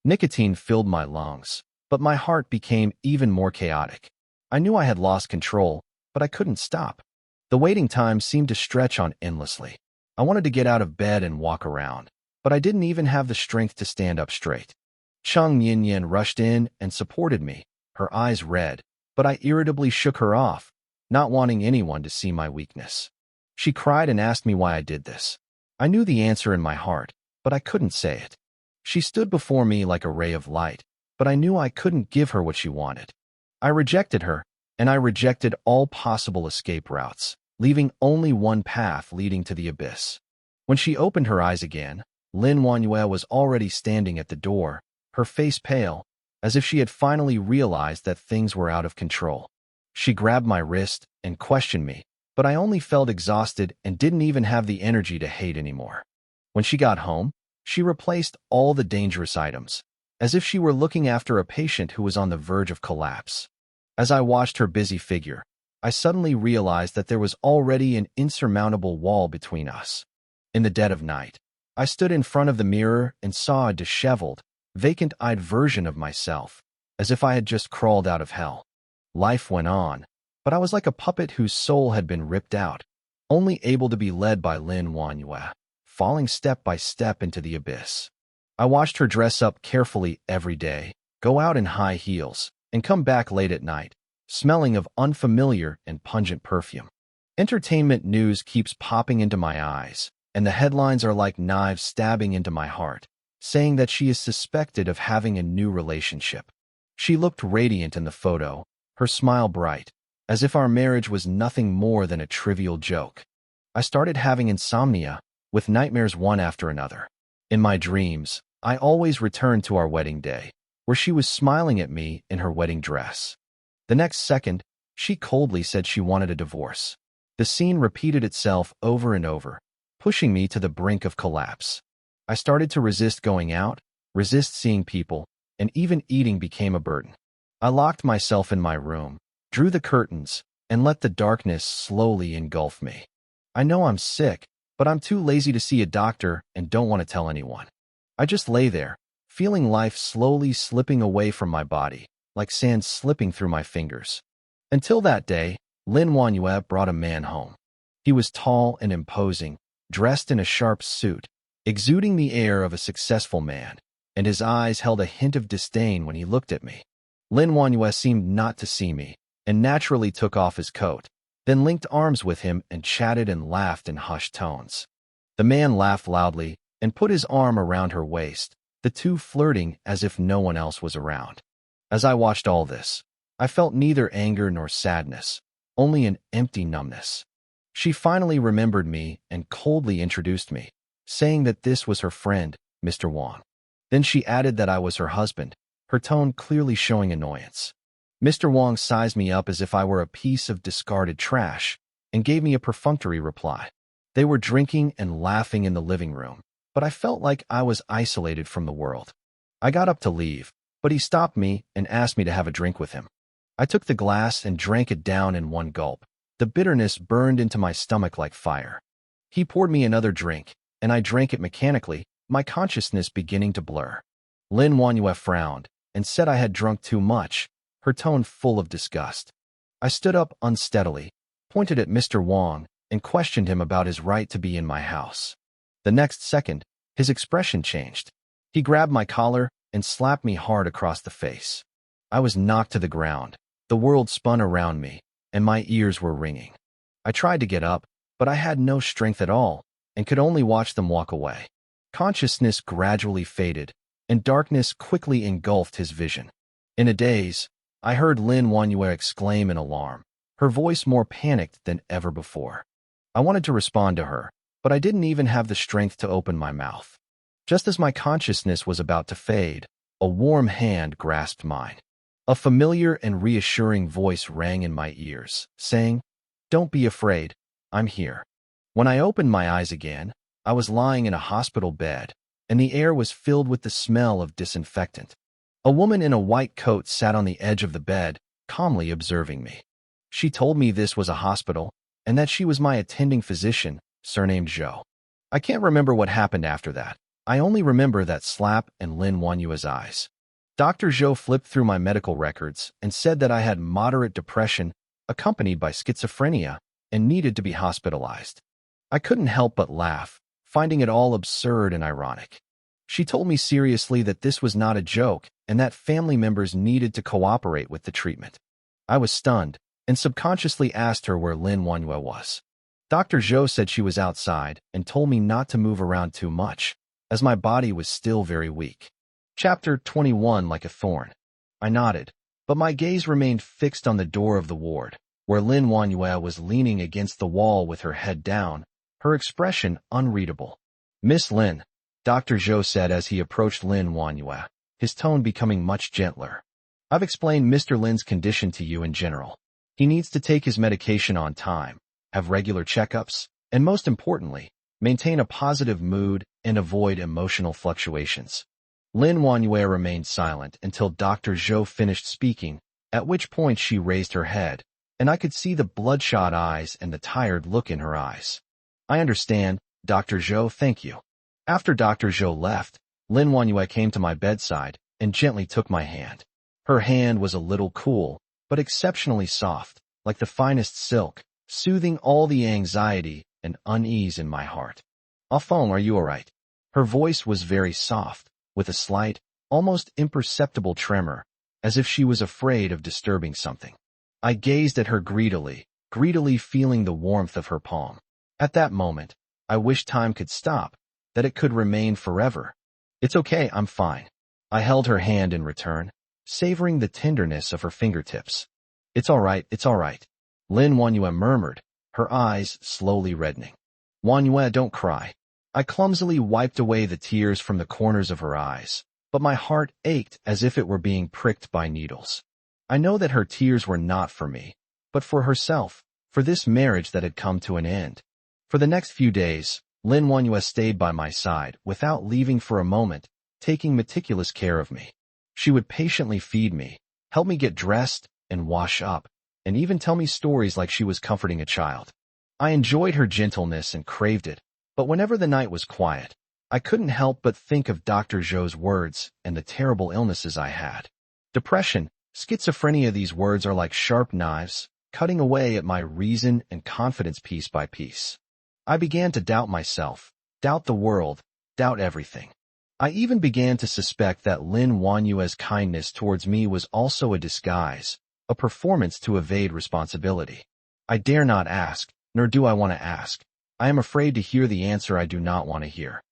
Nicotine filled my lungs, but my heart became even more chaotic. I knew I had lost control, but I couldn't stop. The waiting time seemed to stretch on endlessly. I wanted to get out of bed and walk around, but I didn't even have the strength to stand up straight. Cheng Yinyan rushed in and supported me, her eyes red, but I irritably shook her off, not wanting anyone to see my weakness. She cried and asked me why I did this. I knew the answer in my heart, but I couldn't say it. She stood before me like a ray of light, but I knew I couldn't give her what she wanted. I rejected her, and I rejected all possible escape routes, leaving only one path leading to the abyss. When she opened her eyes again, Lin Wanyue was already standing at the door, her face pale, as if she had finally realized that things were out of control. She grabbed my wrist and questioned me, but I only felt exhausted and didn't even have the energy to hate anymore. When she got home, she replaced all the dangerous items, as if she were looking after a patient who was on the verge of collapse. As I watched her busy figure, I suddenly realized that there was already an insurmountable wall between us. In the dead of night, I stood in front of the mirror and saw a disheveled, vacant-eyed version of myself, as if I had just crawled out of hell. Life went on, but I was like a puppet whose soul had been ripped out, only able to be led by Lin Wanyue, falling step by step into the abyss. I watched her dress up carefully every day, go out in high heels, and come back late at night, smelling of unfamiliar and pungent perfume. Entertainment news keeps popping into my eyes, and the headlines are like knives stabbing into my heart, saying that she is suspected of having a new relationship. She looked radiant in the photo, her smile bright, as if our marriage was nothing more than a trivial joke. I started having insomnia, with nightmares one after another. In my dreams, I always returned to our wedding day, where she was smiling at me in her wedding dress. The next second, she coldly said she wanted a divorce. The scene repeated itself over and over, pushing me to the brink of collapse. I started to resist going out, resist seeing people, and even eating became a burden. I locked myself in my room, drew the curtains, and let the darkness slowly engulf me. I know I'm sick, but I'm too lazy to see a doctor and don't want to tell anyone. I just lay there, feeling life slowly slipping away from my body, like sand slipping through my fingers. Until that day, Lin Wanyue brought a man home. He was tall and imposing, dressed in a sharp suit, exuding the air of a successful man, and his eyes held a hint of disdain when he looked at me. Lin Wanyue seemed not to see me, and naturally took off his coat, then linked arms with him and chatted and laughed in hushed tones. The man laughed loudly and put his arm around her waist, the two flirting as if no one else was around. As I watched all this, I felt neither anger nor sadness, only an empty numbness. She finally remembered me and coldly introduced me, saying that this was her friend, Mr. Wang. Then she added that I was her husband, her tone clearly showing annoyance. Mr. Wang sized me up as if I were a piece of discarded trash and gave me a perfunctory reply. They were drinking and laughing in the living room, but I felt like I was isolated from the world. I got up to leave, but he stopped me and asked me to have a drink with him. I took the glass and drank it down in one gulp. The bitterness burned into my stomach like fire. He poured me another drink, and I drank it mechanically, my consciousness beginning to blur. Lin Wanyue frowned and said I had drunk too much, her tone full of disgust. I stood up unsteadily, pointed at Mr. Wang, and questioned him about his right to be in my house. The next second, his expression changed. He grabbed my collar and slapped me hard across the face. I was knocked to the ground. The world spun around me, and my ears were ringing. I tried to get up, but I had no strength at all, and could only watch them walk away. Consciousness gradually faded, and darkness quickly engulfed his vision. In a daze, I heard Lin Wanyue exclaim in alarm, her voice more panicked than ever before. I wanted to respond to her, but I didn't even have the strength to open my mouth. Just as my consciousness was about to fade, a warm hand grasped mine. A familiar and reassuring voice rang in my ears, saying, "Don't be afraid, I'm here." When I opened my eyes again, I was lying in a hospital bed, and the air was filled with the smell of disinfectant. A woman in a white coat sat on the edge of the bed, calmly observing me. She told me this was a hospital, and that she was my attending physician, surnamed Zhou. I can't remember what happened after that. I only remember that slap and Lin Wanyue's eyes. Dr. Zhou flipped through my medical records and said that I had moderate depression accompanied by schizophrenia and needed to be hospitalized. I couldn't help but laugh, finding it all absurd and ironic. She told me seriously that this was not a joke and that family members needed to cooperate with the treatment. I was stunned and subconsciously asked her where Lin Wanyue was. Dr. Zhou said she was outside and told me not to move around too much, as my body was still very weak. Chapter 21. Like a thorn. I nodded, but my gaze remained fixed on the door of the ward, where Lin Wanyue was leaning against the wall with her head down, her expression unreadable. "Miss Lin," Dr. Zhou said as he approached Lin Wanyue. his tone becoming much gentler. I've explained Mr. Lin's condition to you in general. He needs to take his medication on time, have regular checkups, and most importantly, maintain a positive mood and avoid emotional fluctuations. Lin Wanyue remained silent until Dr. Zhou finished speaking, at which point she raised her head, and I could see the bloodshot eyes and the tired look in her eyes. I understand, Dr. Zhou, thank you. After Dr. Zhou left, Lin Wanyue came to my bedside and gently took my hand. Her hand was a little cool, but exceptionally soft, like the finest silk, soothing all the anxiety and unease in my heart. Afong, are you all right? Her voice was very soft, with a slight, almost imperceptible tremor, as if she was afraid of disturbing something. I gazed at her greedily feeling the warmth of her palm. At that moment, I wished time could stop, that it could remain forever. It's okay, I'm fine. I held her hand in return, savoring the tenderness of her fingertips. It's all right, Lin Wanyue murmured, her eyes slowly reddening. Wanyue, don't cry. I clumsily wiped away the tears from the corners of her eyes, but my heart ached as if it were being pricked by needles. I know that her tears were not for me, but for herself, for this marriage that had come to an end. For the next few days, Lin Wanyue stayed by my side without leaving for a moment, taking meticulous care of me. She would patiently feed me, help me get dressed and wash up, and even tell me stories like she was comforting a child. I enjoyed her gentleness and craved it, but whenever the night was quiet, I couldn't help but think of Dr. Zhou's words and the terrible illnesses I had. Depression, schizophrenia, these words are like sharp knives, cutting away at my reason and confidence piece by piece. I began to doubt myself, doubt the world, doubt everything. I even began to suspect that Lin Wanyue's kindness towards me was also a disguise, a performance to evade responsibility. I dare not ask, nor do I want to ask. I am afraid to hear the answer I do not want to hear.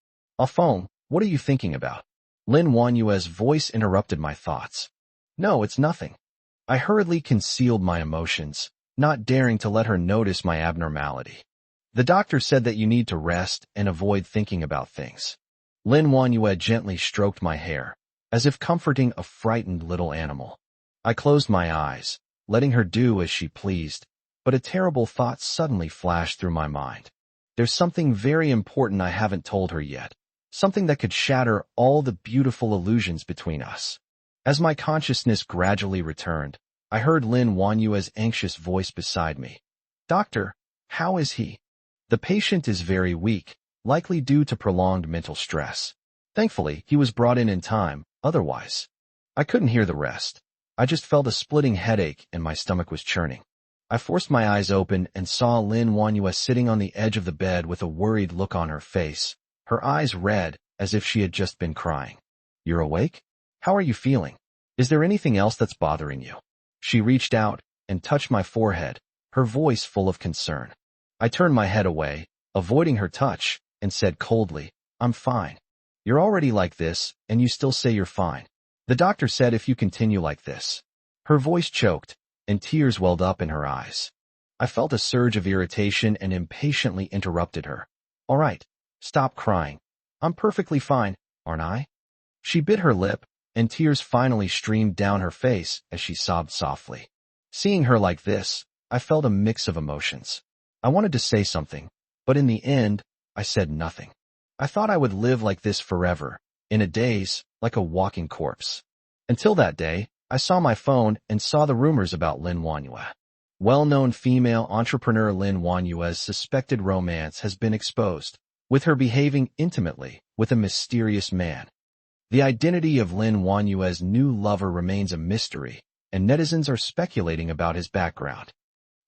Afong, what are you thinking about? Lin Wanyue's voice interrupted my thoughts. No, it's nothing. I hurriedly concealed my emotions, not daring to let her notice my abnormality. The doctor said that you need to rest and avoid thinking about things. Lin Wanyue gently stroked my hair, as if comforting a frightened little animal. I closed my eyes, letting her do as she pleased, but a terrible thought suddenly flashed through my mind. There's something very important I haven't told her yet, something that could shatter all the beautiful illusions between us. As my consciousness gradually returned, I heard Lin Wanyue's anxious voice beside me. Doctor, how is he? The patient is very weak, likely due to prolonged mental stress. Thankfully, he was brought in time, otherwise. I couldn't hear the rest. I just felt a splitting headache and my stomach was churning. I forced my eyes open and saw Lin Wanyue sitting on the edge of the bed with a worried look on her face, her eyes red as if she had just been crying. You're awake? How are you feeling? Is there anything else that's bothering you? She reached out and touched my forehead, her voice full of concern. I turned my head away, avoiding her touch, and said coldly, I'm fine. You're already like this, and you still say you're fine. The doctor said if you continue like this. Her voice choked, and tears welled up in her eyes. I felt a surge of irritation and impatiently interrupted her. All right, stop crying. I'm perfectly fine, aren't I? She bit her lip, and tears finally streamed down her face as she sobbed softly. Seeing her like this, I felt a mix of emotions. I wanted to say something, but in the end, I said nothing. I thought I would live like this forever, in a daze, like a walking corpse. Until that day, I saw my phone and saw the rumors about Lin Wanyue. Well-known female entrepreneur Lin Wanyue's suspected romance has been exposed, with her behaving intimately with a mysterious man. The identity of Lin Wanyue's new lover remains a mystery, and netizens are speculating about his background.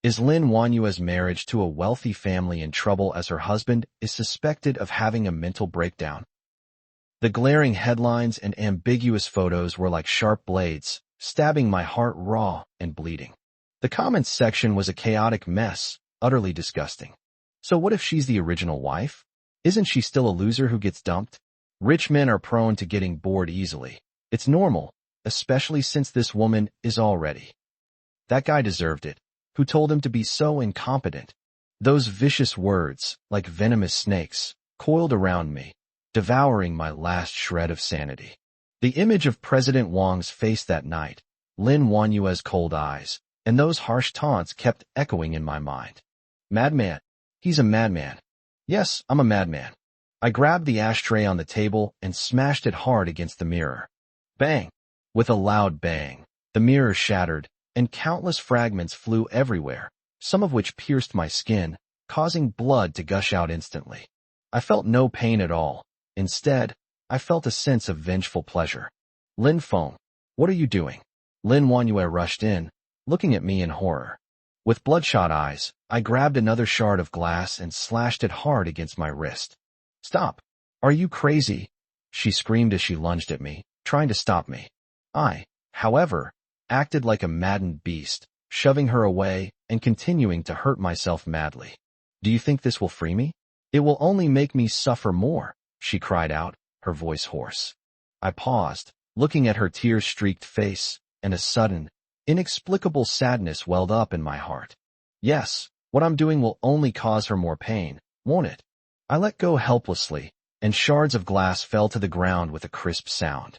Is Lin Wanyue's marriage to a wealthy family in trouble as her husband is suspected of having a mental breakdown? The glaring headlines and ambiguous photos were like sharp blades, stabbing my heart raw and bleeding. The comments section was a chaotic mess, utterly disgusting. So what if she's the original wife? Isn't she still a loser who gets dumped? Rich men are prone to getting bored easily. It's normal, especially since this woman is already. That guy deserved it. Who told him to be so incompetent? Those vicious words, like venomous snakes, coiled around me, devouring my last shred of sanity. The image of President Wang's face that night, Lin Wanyue's cold eyes, and those harsh taunts kept echoing in my mind. Madman. He's a madman. Yes, I'm a madman. I grabbed the ashtray on the table and smashed it hard against the mirror. Bang! With a loud bang, the mirror shattered, and countless fragments flew everywhere, some of which pierced my skin, causing blood to gush out instantly. I felt no pain at all. Instead, I felt a sense of vengeful pleasure. Lin Feng, what are you doing? Lin Wanyue rushed in, looking at me in horror. With bloodshot eyes, I grabbed another shard of glass and slashed it hard against my wrist. Stop! Are you crazy? She screamed as she lunged at me, trying to stop me. I, however, acted like a maddened beast, shoving her away and continuing to hurt myself madly. Do you think this will free me? It will only make me suffer more, she cried out, her voice hoarse. I paused, looking at her tear-streaked face, and a sudden, inexplicable sadness welled up in my heart. Yes, what I'm doing will only cause her more pain, won't it? I let go helplessly, and shards of glass fell to the ground with a crisp sound.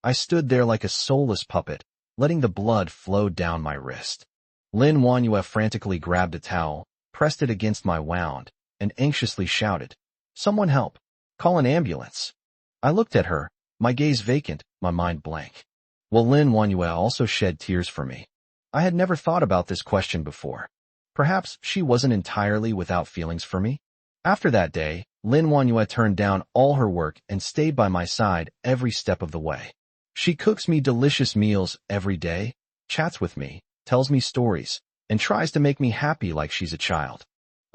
I stood there like a soulless puppet, letting the blood flow down my wrist. Lin Wanyue frantically grabbed a towel, pressed it against my wound, and anxiously shouted, "Someone help! Call an ambulance!" I looked at her, my gaze vacant, my mind blank. Will Lin Wanyue also shed tears for me? I had never thought about this question before. Perhaps she wasn't entirely without feelings for me? After that day, Lin Wanyue turned down all her work and stayed by my side every step of the way. She cooks me delicious meals every day, chats with me, tells me stories, and tries to make me happy like she's a child.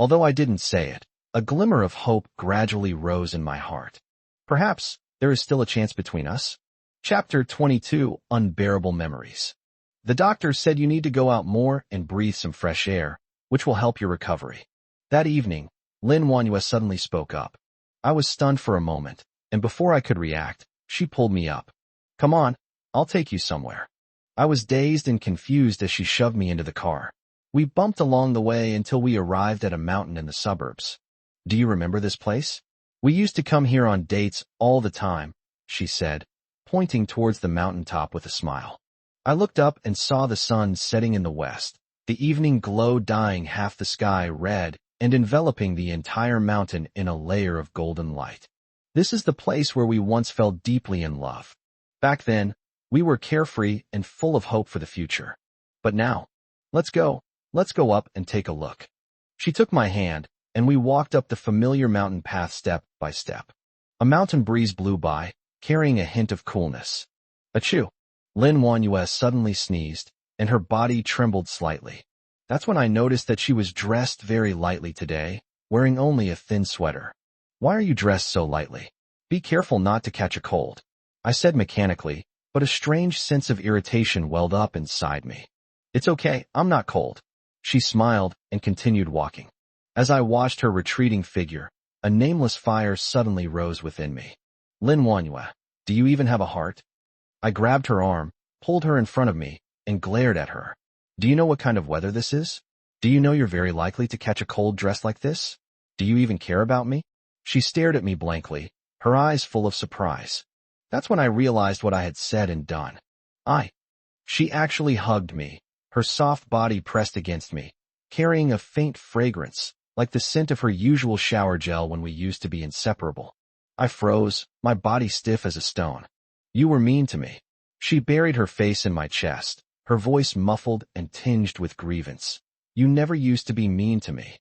Although I didn't say it, a glimmer of hope gradually rose in my heart. Perhaps there is still a chance between us. Chapter 22, Unbearable Memories. The doctor said you need to go out more and breathe some fresh air, which will help your recovery. That evening, Lin Wanyue suddenly spoke up. I was stunned for a moment, and before I could react, she pulled me up. Come on, I'll take you somewhere. I was dazed and confused as she shoved me into the car. We bumped along the way until we arrived at a mountain in the suburbs. Do you remember this place? We used to come here on dates all the time, she said, pointing towards the mountaintop with a smile. I looked up and saw the sun setting in the west, the evening glow dyeing half the sky red and enveloping the entire mountain in a layer of golden light. This is the place where we once fell deeply in love. Back then, we were carefree and full of hope for the future. But now, let's go up and take a look. She took my hand, and we walked up the familiar mountain path step by step. A mountain breeze blew by, carrying a hint of coolness. Achoo! Lin Wanyue suddenly sneezed, and her body trembled slightly. That's when I noticed that she was dressed very lightly today, wearing only a thin sweater. Why are you dressed so lightly? Be careful not to catch a cold, I said mechanically, but a strange sense of irritation welled up inside me. It's okay, I'm not cold. She smiled and continued walking. As I watched her retreating figure, a nameless fire suddenly rose within me. Lin Wanyue, do you even have a heart? I grabbed her arm, pulled her in front of me, and glared at her. Do you know what kind of weather this is? Do you know you're very likely to catch a cold dressed like this? Do you even care about me? She stared at me blankly, her eyes full of surprise. That's when I realized what I had said and done. She actually hugged me, her soft body pressed against me, carrying a faint fragrance, like the scent of her usual shower gel when we used to be inseparable. I froze, my body stiff as a stone. You were mean to me. She buried her face in my chest, her voice muffled and tinged with grievance. You never used to be mean to me.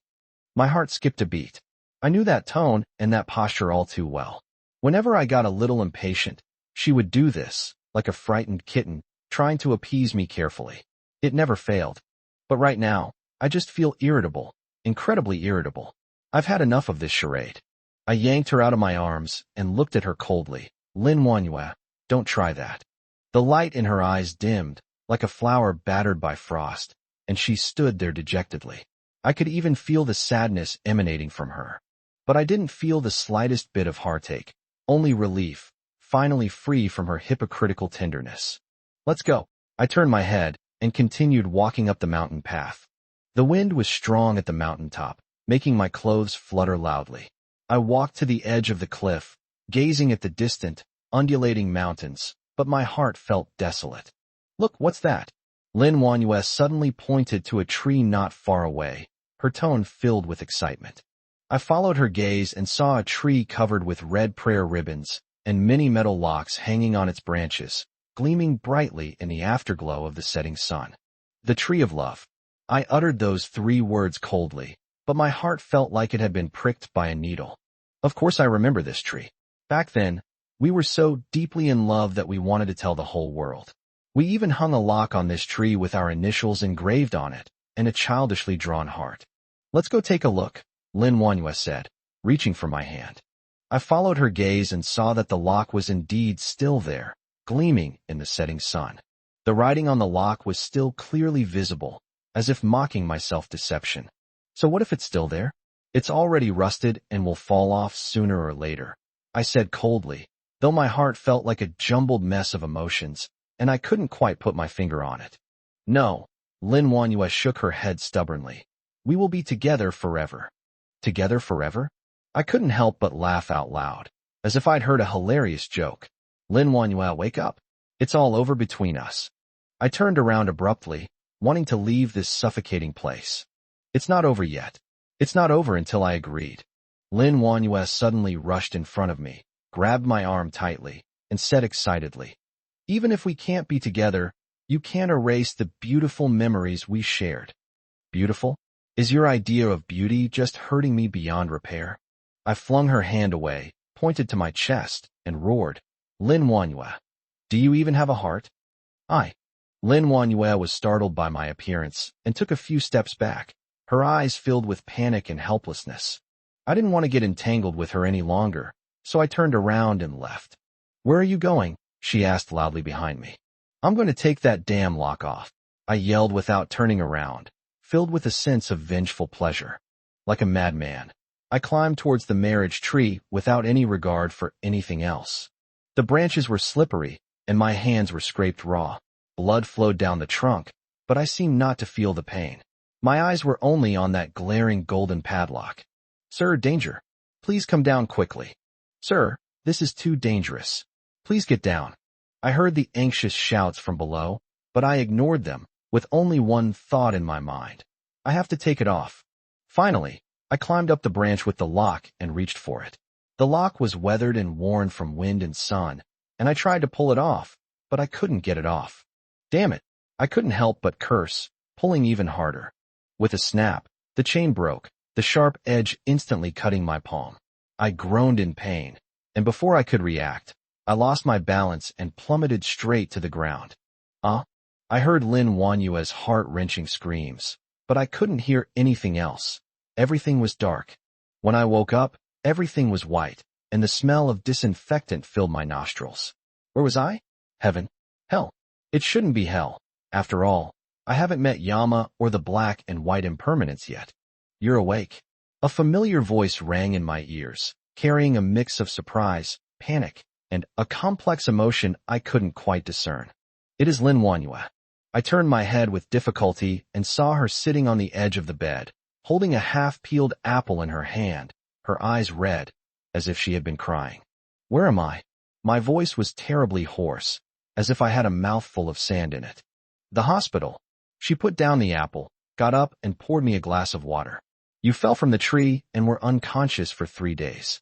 My heart skipped a beat. I knew that tone and that posture all too well. Whenever I got a little impatient, she would do this, like a frightened kitten, trying to appease me carefully. It never failed. But right now, I just feel irritable, incredibly irritable. I've had enough of this charade. I yanked her out of my arms and looked at her coldly. Lin Wanyue, don't try that. The light in her eyes dimmed, like a flower battered by frost, and she stood there dejectedly. I could even feel the sadness emanating from her. But I didn't feel the slightest bit of heartache, only relief, finally free from her hypocritical tenderness. Let's go. I turned my head and continued walking up the mountain path. The wind was strong at the mountaintop, making my clothes flutter loudly. I walked to the edge of the cliff, gazing at the distant, undulating mountains, but my heart felt desolate. Look, what's that? Lin Wanyue suddenly pointed to a tree not far away, her tone filled with excitement. I followed her gaze and saw a tree covered with red prayer ribbons and many metal locks hanging on its branches, gleaming brightly in the afterglow of the setting sun. The tree of love. I uttered those 3 words coldly, but my heart felt like it had been pricked by a needle. Of course I remember this tree. Back then, we were so deeply in love that we wanted to tell the whole world. We even hung a lock on this tree with our initials engraved on it and a childishly drawn heart. Let's go take a look, Lin Wanyue said, reaching for my hand. I followed her gaze and saw that the lock was indeed still there, gleaming in the setting sun. The writing on the lock was still clearly visible, as if mocking my self-deception. So what if it's still there? It's already rusted and will fall off sooner or later, I said coldly, though my heart felt like a jumbled mess of emotions, and I couldn't quite put my finger on it. No, Lin Wanyue shook her head stubbornly. We will be together forever. Together forever? I couldn't help but laugh out loud, as if I'd heard a hilarious joke. Lin Wanyue, wake up. It's all over between us. I turned around abruptly, wanting to leave this suffocating place. It's not over yet. It's not over until I agreed. Lin Wanyue suddenly rushed in front of me, grabbed my arm tightly, and said excitedly, even if we can't be together, you can't erase the beautiful memories we shared. Beautiful? Is your idea of beauty just hurting me beyond repair? I flung her hand away, pointed to my chest, and roared, Lin Wanyue, do you even have a heart? Lin Wanyue was startled by my appearance and took a few steps back, her eyes filled with panic and helplessness. I didn't want to get entangled with her any longer, so I turned around and left. Where are you going? She asked loudly behind me. I'm going to take that damn lock off, I yelled without turning around, filled with a sense of vengeful pleasure. Like a madman, I climbed towards the marriage tree without any regard for anything else. The branches were slippery, and my hands were scraped raw. Blood flowed down the trunk, but I seemed not to feel the pain. My eyes were only on that glaring golden padlock. Sir, danger. Please come down quickly. Sir, this is too dangerous. Please get down. I heard the anxious shouts from below, but I ignored them, with only one thought in my mind. I have to take it off. Finally, I climbed up the branch with the lock and reached for it. The lock was weathered and worn from wind and sun, and I tried to pull it off, but I couldn't get it off. Damn it, I couldn't help but curse, pulling even harder. With a snap, the chain broke, the sharp edge instantly cutting my palm. I groaned in pain, and before I could react, I lost my balance and plummeted straight to the ground. I heard Lin Wanyue's heart-wrenching screams, but I couldn't hear anything else. Everything was dark. When I woke up, everything was white, and the smell of disinfectant filled my nostrils. Where was I? Heaven? Hell? It shouldn't be hell. After all, I haven't met Yama or the black and white impermanence yet. You're awake. A familiar voice rang in my ears, carrying a mix of surprise, panic, and a complex emotion I couldn't quite discern. It is Lin Wanyue. I turned my head with difficulty and saw her sitting on the edge of the bed, holding a half-peeled apple in her hand, her eyes red, as if she had been crying. Where am I? My voice was terribly hoarse, as if I had a mouthful of sand in it. The hospital. She put down the apple, got up, and poured me a glass of water. You fell from the tree and were unconscious for 3 days.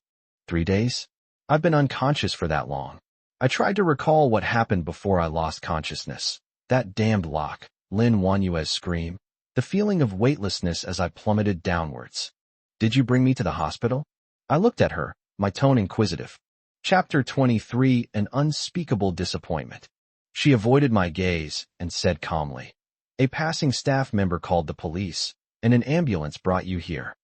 3 days? I've been unconscious for that long. I tried to recall what happened before I lost consciousness. That damned lock, Lin Wanyue's scream, the feeling of weightlessness as I plummeted downwards. Did you bring me to the hospital? I looked at her, my tone inquisitive. Chapter 23, An Unspeakable Disappointment. She avoided my gaze and said calmly, A passing staff member called the police, and an ambulance brought you here.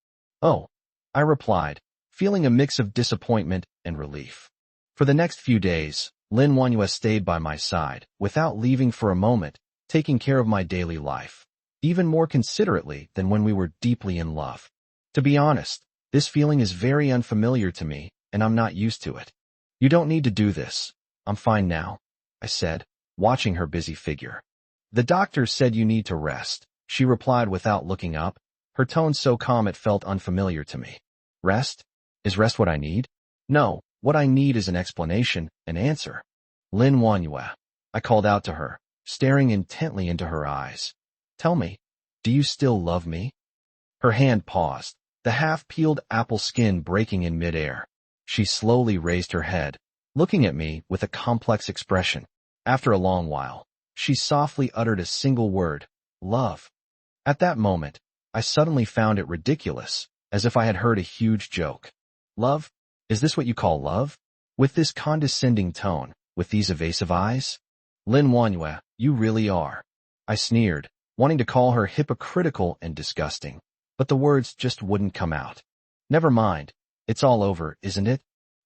Oh, I replied, feeling a mix of disappointment and relief. For the next few days, Lin Wanyue stayed by my side, without leaving for a moment, taking care of my daily life, even more considerately than when we were deeply in love. To be honest, this feeling is very unfamiliar to me, and I'm not used to it. You don't need to do this. I'm fine now, I said, watching her busy figure. The doctor said you need to rest, she replied without looking up, her tone so calm it felt unfamiliar to me. Rest? Is rest what I need? No, what I need is an explanation, an answer. Lin Wanyue. I called out to her, staring intently into her eyes. Tell me, do you still love me? Her hand paused, the half-peeled apple skin breaking in midair. She slowly raised her head, looking at me with a complex expression. After a long while, she softly uttered a single word, love. At that moment, I suddenly found it ridiculous, as if I had heard a huge joke. Love? Is this what you call love? With this condescending tone, with these evasive eyes? Lin Wanyue, you really are. I sneered, wanting to call her hypocritical and disgusting, but the words just wouldn't come out. Never mind. It's all over, isn't it?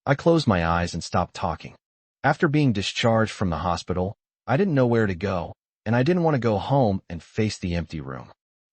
I closed my eyes and stopped talking. After being discharged from the hospital, I didn't know where to go, and I didn't want to go home and face the empty room.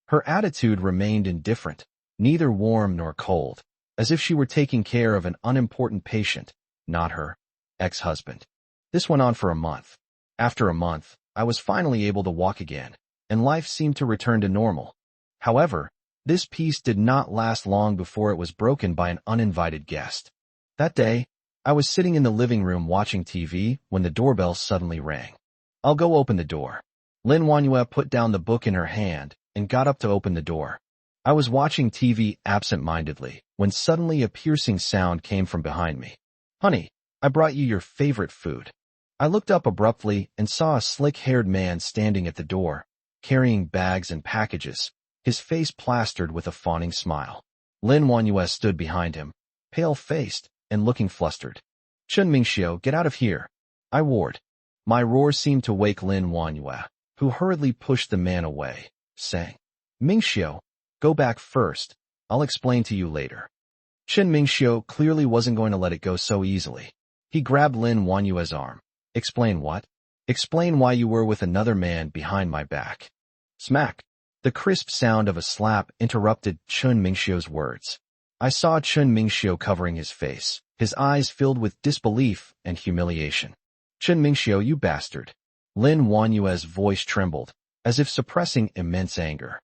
Her attitude remained indifferent, neither warm nor cold, as if she were taking care of an unimportant patient, not her ex-husband. This went on for a month. After a month, I was finally able to walk again, and life seemed to return to normal. However, this peace did not last long before it was broken by an uninvited guest. That day, I was sitting in the living room watching TV when the doorbell suddenly rang. I'll go open the door. Lin Wanyue put down the book in her hand and got up to open the door. I was watching TV absent-mindedly when suddenly a piercing sound came from behind me. Honey, I brought you your favorite food. I looked up abruptly and saw a slick-haired man standing at the door, carrying bags and packages, his face plastered with a fawning smile. Lin Wanyue stood behind him, pale-faced and looking flustered. Chun Mingxiu, get out of here, I roared. My roar seemed to wake Lin Wanyue, who hurriedly pushed the man away, saying, Mingxiu, go back first. I'll explain to you later. Chun Mingxiu clearly wasn't going to let it go so easily. He grabbed Lin Wanyue's arm. Explain what? Explain why you were with another man behind my back. Smack. The crisp sound of a slap interrupted Chun Mingxiu's words. I saw Chun Mingxiu covering his face, his eyes filled with disbelief and humiliation. Chun Mingxiu, you bastard. Lin Wanyue's voice trembled, as if suppressing immense anger.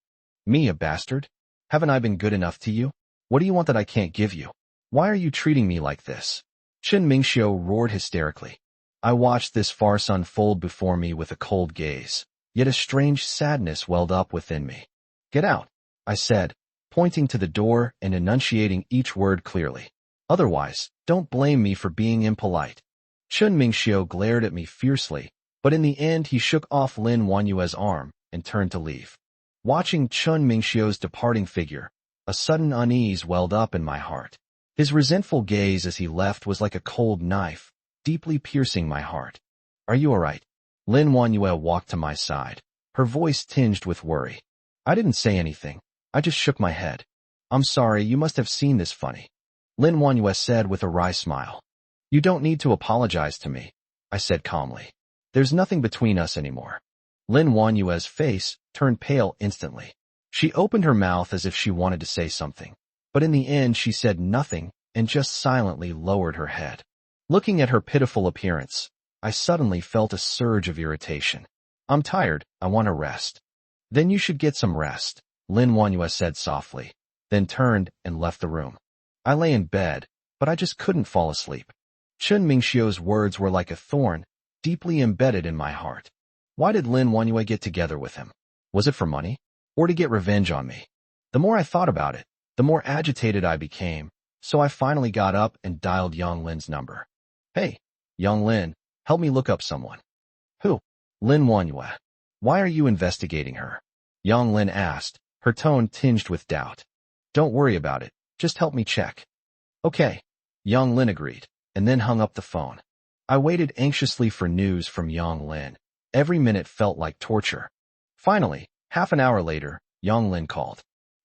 Me, a bastard? Haven't I been good enough to you? What do you want that I can't give you? Why are you treating me like this? Chun Mingxiu roared hysterically. I watched this farce unfold before me with a cold gaze. Yet a strange sadness welled up within me. Get out, I said, pointing to the door and enunciating each word clearly. Otherwise, don't blame me for being impolite. Chun Mingxiu glared at me fiercely, but in the end he shook off Lin Wanyue's arm and turned to leave. Watching Chun Mingxiu's departing figure, a sudden unease welled up in my heart. His resentful gaze as he left was like a cold knife, deeply piercing my heart. Are you all right? Lin Wanyue walked to my side, her voice tinged with worry. I didn't say anything. I just shook my head. I'm sorry, you must have seen this funny. Lin Wanyue said with a wry smile. You don't need to apologize to me, I said calmly. There's nothing between us anymore. Lin Wanyue's face turned pale instantly. She opened her mouth as if she wanted to say something, but in the end she said nothing and just silently lowered her head. Looking at her pitiful appearance, I suddenly felt a surge of irritation. I'm tired, I want to rest. Then you should get some rest, Lin Wanyue said softly, then turned and left the room. I lay in bed, but I just couldn't fall asleep. Chun Mingxiu's words were like a thorn, deeply embedded in my heart. Why did Lin Wanyue get together with him? Was it for money? Or to get revenge on me? The more I thought about it, the more agitated I became, so I finally got up and dialed Yang Lin's number. Hey, Yang Lin, help me look up someone. Who? Lin Wanyue. Why are you investigating her? Yang Lin asked, her tone tinged with doubt. Don't worry about it, just help me check. Okay. Yang Lin agreed, and then hung up the phone. I waited anxiously for news from Yang Lin. Every minute felt like torture. Finally, half an hour later, Yang Lin called.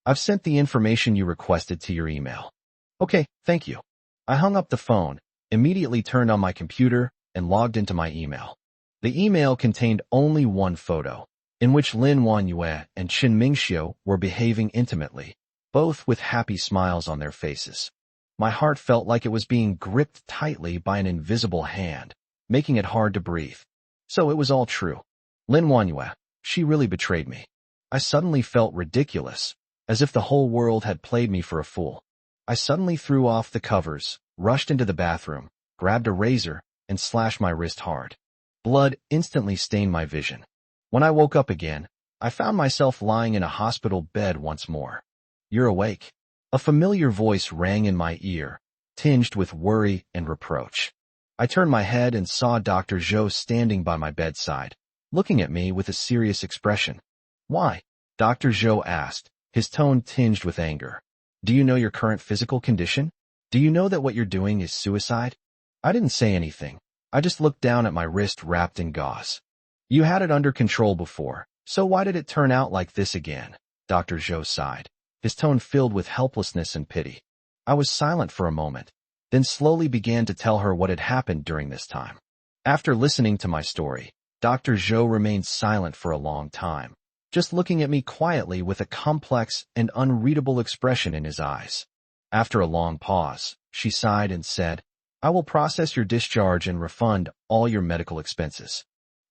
I've sent the information you requested to your email. Okay, thank you. I hung up the phone, immediately turned on my computer, and logged into my email. The email contained only one photo, in which Lin Wanyue and Chun Mingxiu were behaving intimately, both with happy smiles on their faces. My heart felt like it was being gripped tightly by an invisible hand, making it hard to breathe. So it was all true. Lin Wanyue, she really betrayed me. I suddenly felt ridiculous, as if the whole world had played me for a fool. I suddenly threw off the covers, rushed into the bathroom, grabbed a razor, and slashed my wrist hard. Blood instantly stained my vision. When I woke up again, I found myself lying in a hospital bed once more. "You're awake." A familiar voice rang in my ear, tinged with worry and reproach. I turned my head and saw Dr. Zhou standing by my bedside, looking at me with a serious expression. "Why?" Dr. Zhou asked, his tone tinged with anger. "Do you know your current physical condition? Do you know that what you're doing is suicide?" I didn't say anything. I just looked down at my wrist wrapped in gauze. "You had it under control before, so why did it turn out like this again?" Dr. Zhou sighed, his tone filled with helplessness and pity. I was silent for a moment, then slowly began to tell her what had happened during this time. After listening to my story, Dr. Zhou remained silent for a long time, just looking at me quietly with a complex and unreadable expression in his eyes. After a long pause, she sighed and said, "I will process your discharge and refund all your medical expenses."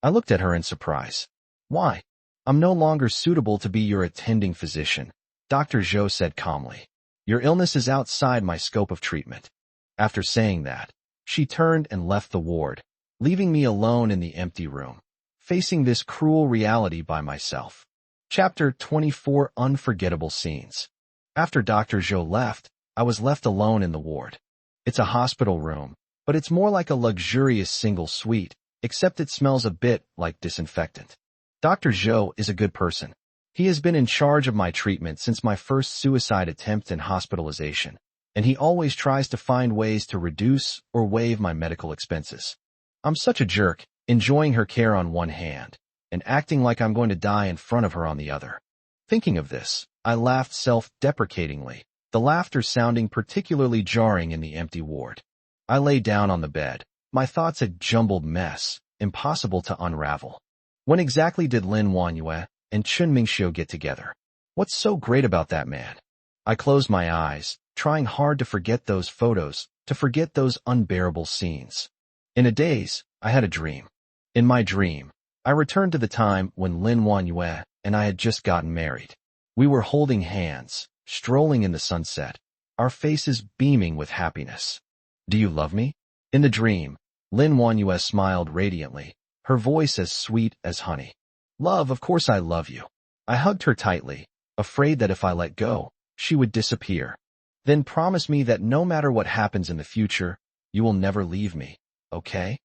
I looked at her in surprise. "Why?" "I'm no longer suitable to be your attending physician," Dr. Zhou said calmly. "Your illness is outside my scope of treatment." After saying that, she turned and left the ward, leaving me alone in the empty room, facing this cruel reality by myself. Chapter 24: Unforgettable Scenes. After Dr. Zhou left, I was left alone in the ward. It's a hospital room, but it's more like a luxurious single suite, except it smells a bit like disinfectant. Dr. Zhou is a good person. He has been in charge of my treatment since my first suicide attempt and hospitalization, and he always tries to find ways to reduce or waive my medical expenses. I'm such a jerk, enjoying her care on one hand, and acting like I'm going to die in front of her on the other. Thinking of this, I laughed self-deprecatingly, the laughter sounding particularly jarring in the empty ward. I lay down on the bed, my thoughts a jumbled mess, impossible to unravel. When exactly did Lin Wanyue and Chun Mingxiu get together? What's so great about that man? I closed my eyes, trying hard to forget those photos, to forget those unbearable scenes. In a daze, I had a dream. In my dream, I returned to the time when Lin Wanyue and I had just gotten married. We were holding hands, strolling in the sunset, our faces beaming with happiness. "Do you love me?" In the dream, Lin Wanyue smiled radiantly, her voice as sweet as honey. "Love, of course I love you." I hugged her tightly, afraid that if I let go, she would disappear. "Then promise me that no matter what happens in the future, you will never leave me, okay?"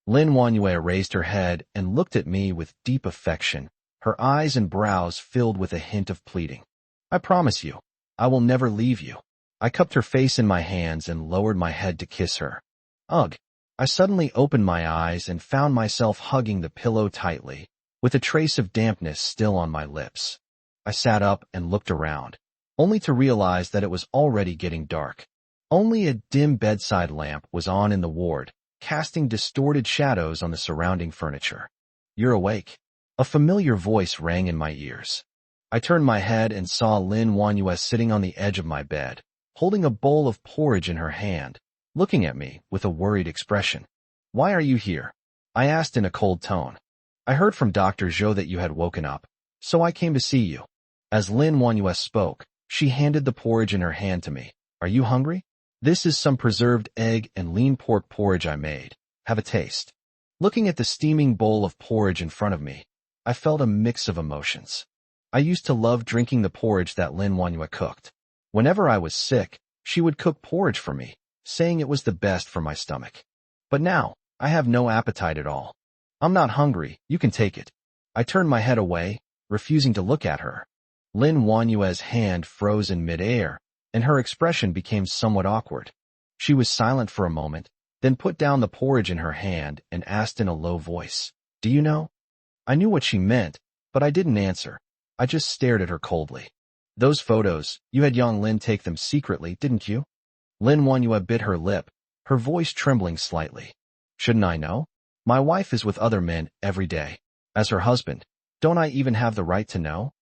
Lin Wanyue raised her head and looked at me with deep affection, her eyes and brows filled with a hint of pleading. "I promise you, I will never leave you." I cupped her face in my hands and lowered my head to kiss her. Ugh! I suddenly opened my eyes and found myself hugging the pillow tightly, with a trace of dampness still on my lips. I sat up and looked around, only to realize that it was already getting dark. Only a dim bedside lamp was on in the ward, casting distorted shadows on the surrounding furniture. "You're awake." A familiar voice rang in my ears. I turned my head and saw Lin Wanyue sitting on the edge of my bed, holding a bowl of porridge in her hand, looking at me with a worried expression. "Why are you here?" I asked in a cold tone. "I heard from Dr. Zhou that you had woken up, so I came to see you." As Lin Wanyue spoke, she handed the porridge in her hand to me. "Are you hungry? This is some preserved egg and lean pork porridge I made. Have a taste." Looking at the steaming bowl of porridge in front of me, I felt a mix of emotions. I used to love drinking the porridge that Lin Wanyue cooked. Whenever I was sick, she would cook porridge for me, saying it was the best for my stomach. But now, I have no appetite at all. "I'm not hungry, you can take it." I turned my head away, refusing to look at her. Lin Wanyue's hand froze in midair, and her expression became somewhat awkward. She was silent for a moment, then put down the porridge in her hand and asked in a low voice, "Do you know?" I knew what she meant, but I didn't answer. I just stared at her coldly. "Those photos, you had young Lin take them secretly, didn't you?" Lin Wanyue bit her lip, her voice trembling slightly. "Shouldn't I know? My wife is with other men every day. As her husband, don't I even have the right to know?"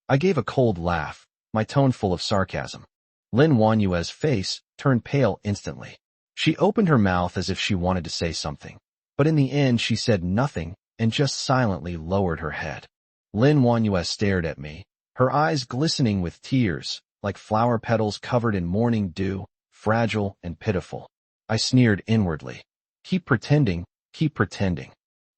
I gave a cold laugh, my tone full of sarcasm. Lin Wanyue's face turned pale instantly. She opened her mouth as if she wanted to say something, but in the end she said nothing and just silently lowered her head. Lin Wanyue stared at me, her eyes glistening with tears, like flower petals covered in morning dew, fragile and pitiful. I sneered inwardly. Keep pretending, keep pretending.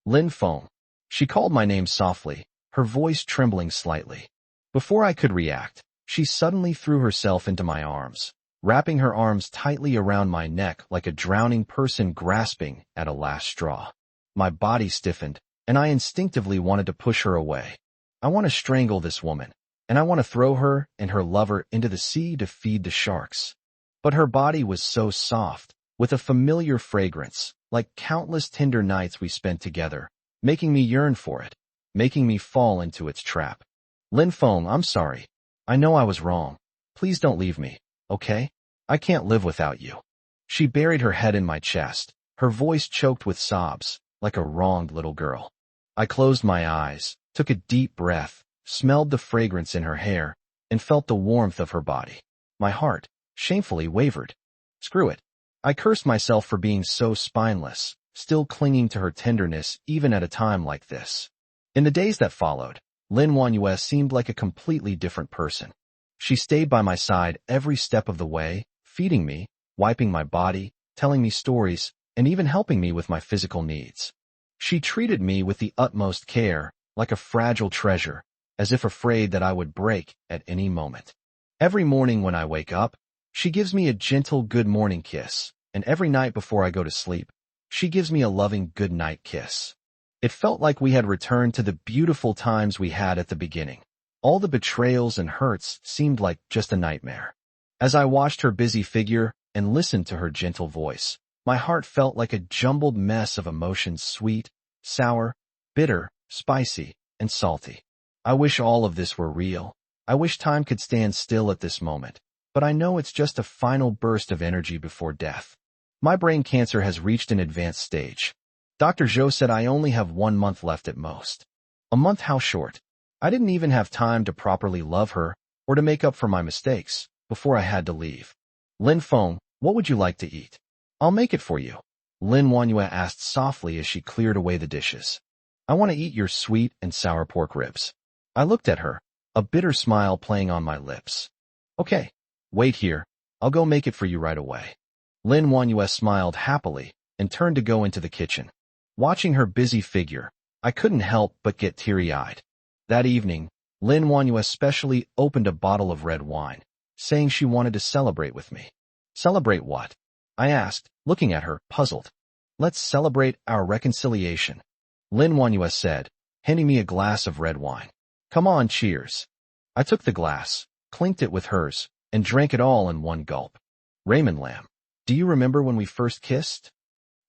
Lin Feng. She called my name softly, her voice trembling slightly. Before I could react, she suddenly threw herself into my arms, wrapping her arms tightly around my neck like a drowning person grasping at a last straw. My body stiffened, and I instinctively wanted to push her away. I want to strangle this woman, and I want to throw her and her lover into the sea to feed the sharks. But her body was so soft, with a familiar fragrance, like countless tender nights we spent together, making me yearn for it, making me fall into its trap. Lin Feng, I'm sorry. I know I was wrong. Please don't leave me, okay? I can't live without you. She buried her head in my chest, her voice choked with sobs, like a wronged little girl. I closed my eyes, took a deep breath, smelled the fragrance in her hair, and felt the warmth of her body. My heart, shamefully, wavered. Screw it. I cursed myself for being so spineless, still clinging to her tenderness even at a time like this. In the days that followed, Lin Wanyue seemed like a completely different person. She stayed by my side every step of the way, feeding me, wiping my body, telling me stories, and even helping me with my physical needs. She treated me with the utmost care, like a fragile treasure, as if afraid that I would break at any moment. Every morning when I wake up, she gives me a gentle good morning kiss, and every night before I go to sleep, she gives me a loving good night kiss. It felt like we had returned to the beautiful times we had at the beginning. All the betrayals and hurts seemed like just a nightmare. As I watched her busy figure and listened to her gentle voice, my heart felt like a jumbled mess of emotions, sweet, sour, bitter, spicy, and salty. I wish all of this were real. I wish time could stand still at this moment, but I know it's just a final burst of energy before death. My brain cancer has reached an advanced stage. Dr. Zhou said I only have 1 month left at most. A month? How short? I didn't even have time to properly love her or to make up for my mistakes before I had to leave. Lin Feng, what would you like to eat? I'll make it for you. Lin Wanyue asked softly as she cleared away the dishes. I want to eat your sweet and sour pork ribs. I looked at her, a bitter smile playing on my lips. Okay, wait here. I'll go make it for you right away. Lin Wanyue smiled happily and turned to go into the kitchen. Watching her busy figure, I couldn't help but get teary-eyed. That evening, Lin Wanyue specially opened a bottle of red wine, saying she wanted to celebrate with me. Celebrate what? I asked, looking at her, puzzled. Let's celebrate our reconciliation, Lin Wanyue said, handing me a glass of red wine. Come on, cheers. I took the glass, clinked it with hers, and drank it all in one gulp. Raymond Lam, do you remember when we first kissed?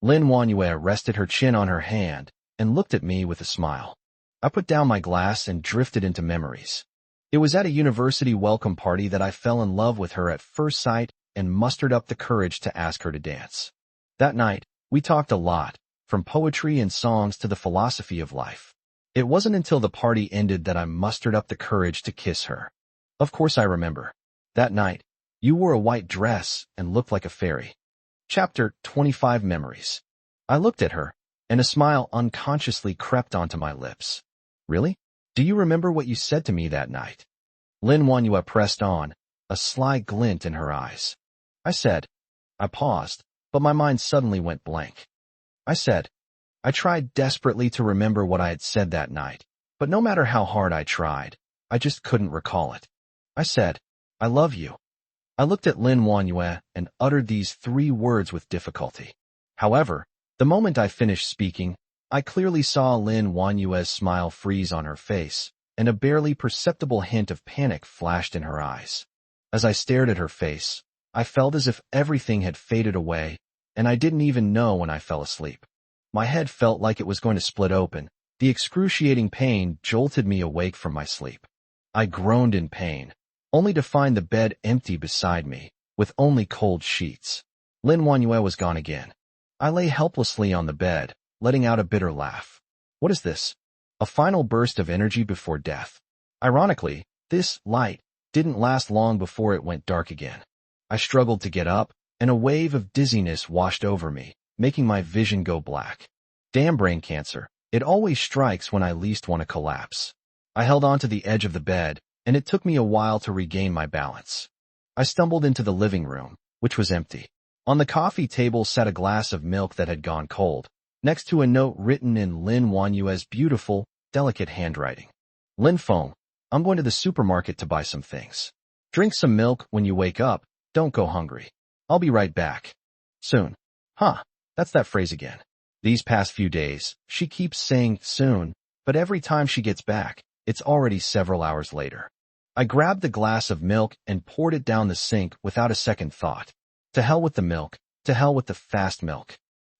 Lin Wanyue rested her chin on her hand and looked at me with a smile. I put down my glass and drifted into memories. It was at a university welcome party that I fell in love with her at first sight and mustered up the courage to ask her to dance. That night, we talked a lot, from poetry and songs to the philosophy of life. It wasn't until the party ended that I mustered up the courage to kiss her. Of course I remember. That night, you wore a white dress and looked like a fairy. Chapter 25 Memories. I looked at her, and a smile unconsciously crept onto my lips. Really? Do you remember what you said to me that night? Lin Wanyue pressed on, a sly glint in her eyes. I said. I paused, but my mind suddenly went blank. I said. I tried desperately to remember what I had said that night, but no matter how hard I tried, I just couldn't recall it. I said, I love you. I looked at Lin Wanyue and uttered these 3 words with difficulty. However, the moment I finished speaking, I clearly saw Lin Wanyue's smile freeze on her face, and a barely perceptible hint of panic flashed in her eyes. As I stared at her face, I felt as if everything had faded away, and I didn't even know when I fell asleep. My head felt like it was going to split open. The excruciating pain jolted me awake from my sleep. I groaned in pain, only to find the bed empty beside me, with only cold sheets. Lin Wanyue was gone again. I lay helplessly on the bed, letting out a bitter laugh. What is this? A final burst of energy before death. Ironically, this light didn't last long before it went dark again. I struggled to get up, and a wave of dizziness washed over me, making my vision go black. Damn brain cancer, it always strikes when I least want to collapse. I held onto the edge of the bed, and it took me a while to regain my balance. I stumbled into the living room, which was empty. On the coffee table sat a glass of milk that had gone cold, next to a note written in Lin Wanyue's beautiful, delicate handwriting. Lin Feng, I'm going to the supermarket to buy some things. Drink some milk when you wake up, don't go hungry. I'll be right back. Soon. Huh, that's that phrase again. These past few days, she keeps saying soon, but every time she gets back, it's already several hours later. I grabbed the glass of milk and poured it down the sink without a second thought. To hell with the milk, to hell with the fast milk.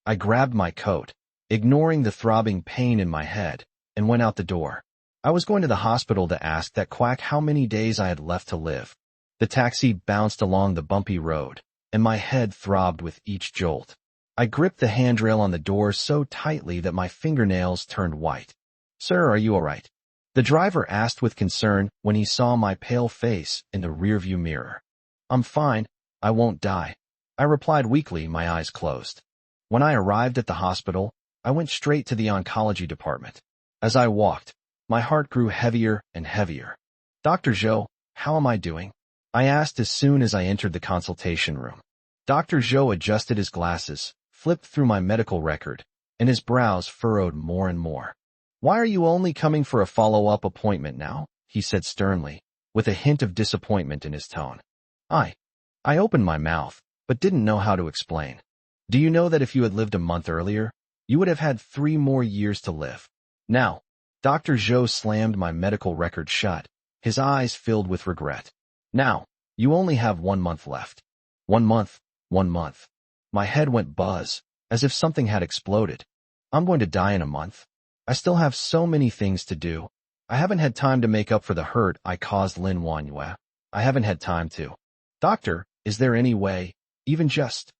I grabbed my coat, ignoring the throbbing pain in my head, and went out the door. I was going to the hospital to ask that quack how many days I had left to live. The taxi bounced along the bumpy road, and my head throbbed with each jolt. I gripped the handrail on the door so tightly that my fingernails turned white. Sir, are you all right? The driver asked with concern when he saw my pale face in the rearview mirror. I'm fine, I won't die. I replied weakly, my eyes closed. When I arrived at the hospital, I went straight to the oncology department. As I walked, my heart grew heavier and heavier. Dr. Zhou, how am I doing? I asked as soon as I entered the consultation room. Dr. Zhou adjusted his glasses, flipped through my medical record, and his brows furrowed more and more. Why are you only coming for a follow-up appointment now? He said sternly, with a hint of disappointment in his tone. I opened my mouth, but didn't know how to explain. Do you know that if you had lived a month earlier, you would have had 3 more years to live? Now, Dr. Zhou slammed my medical record shut, his eyes filled with regret. Now, you only have 1 month left. 1 month, 1 month. My head went buzz, as if something had exploded. I'm going to die in a month. I still have so many things to do. I haven't had time to make up for the hurt I caused Lin Wanyue. I haven't had time to. Doctor, is there any way, even just?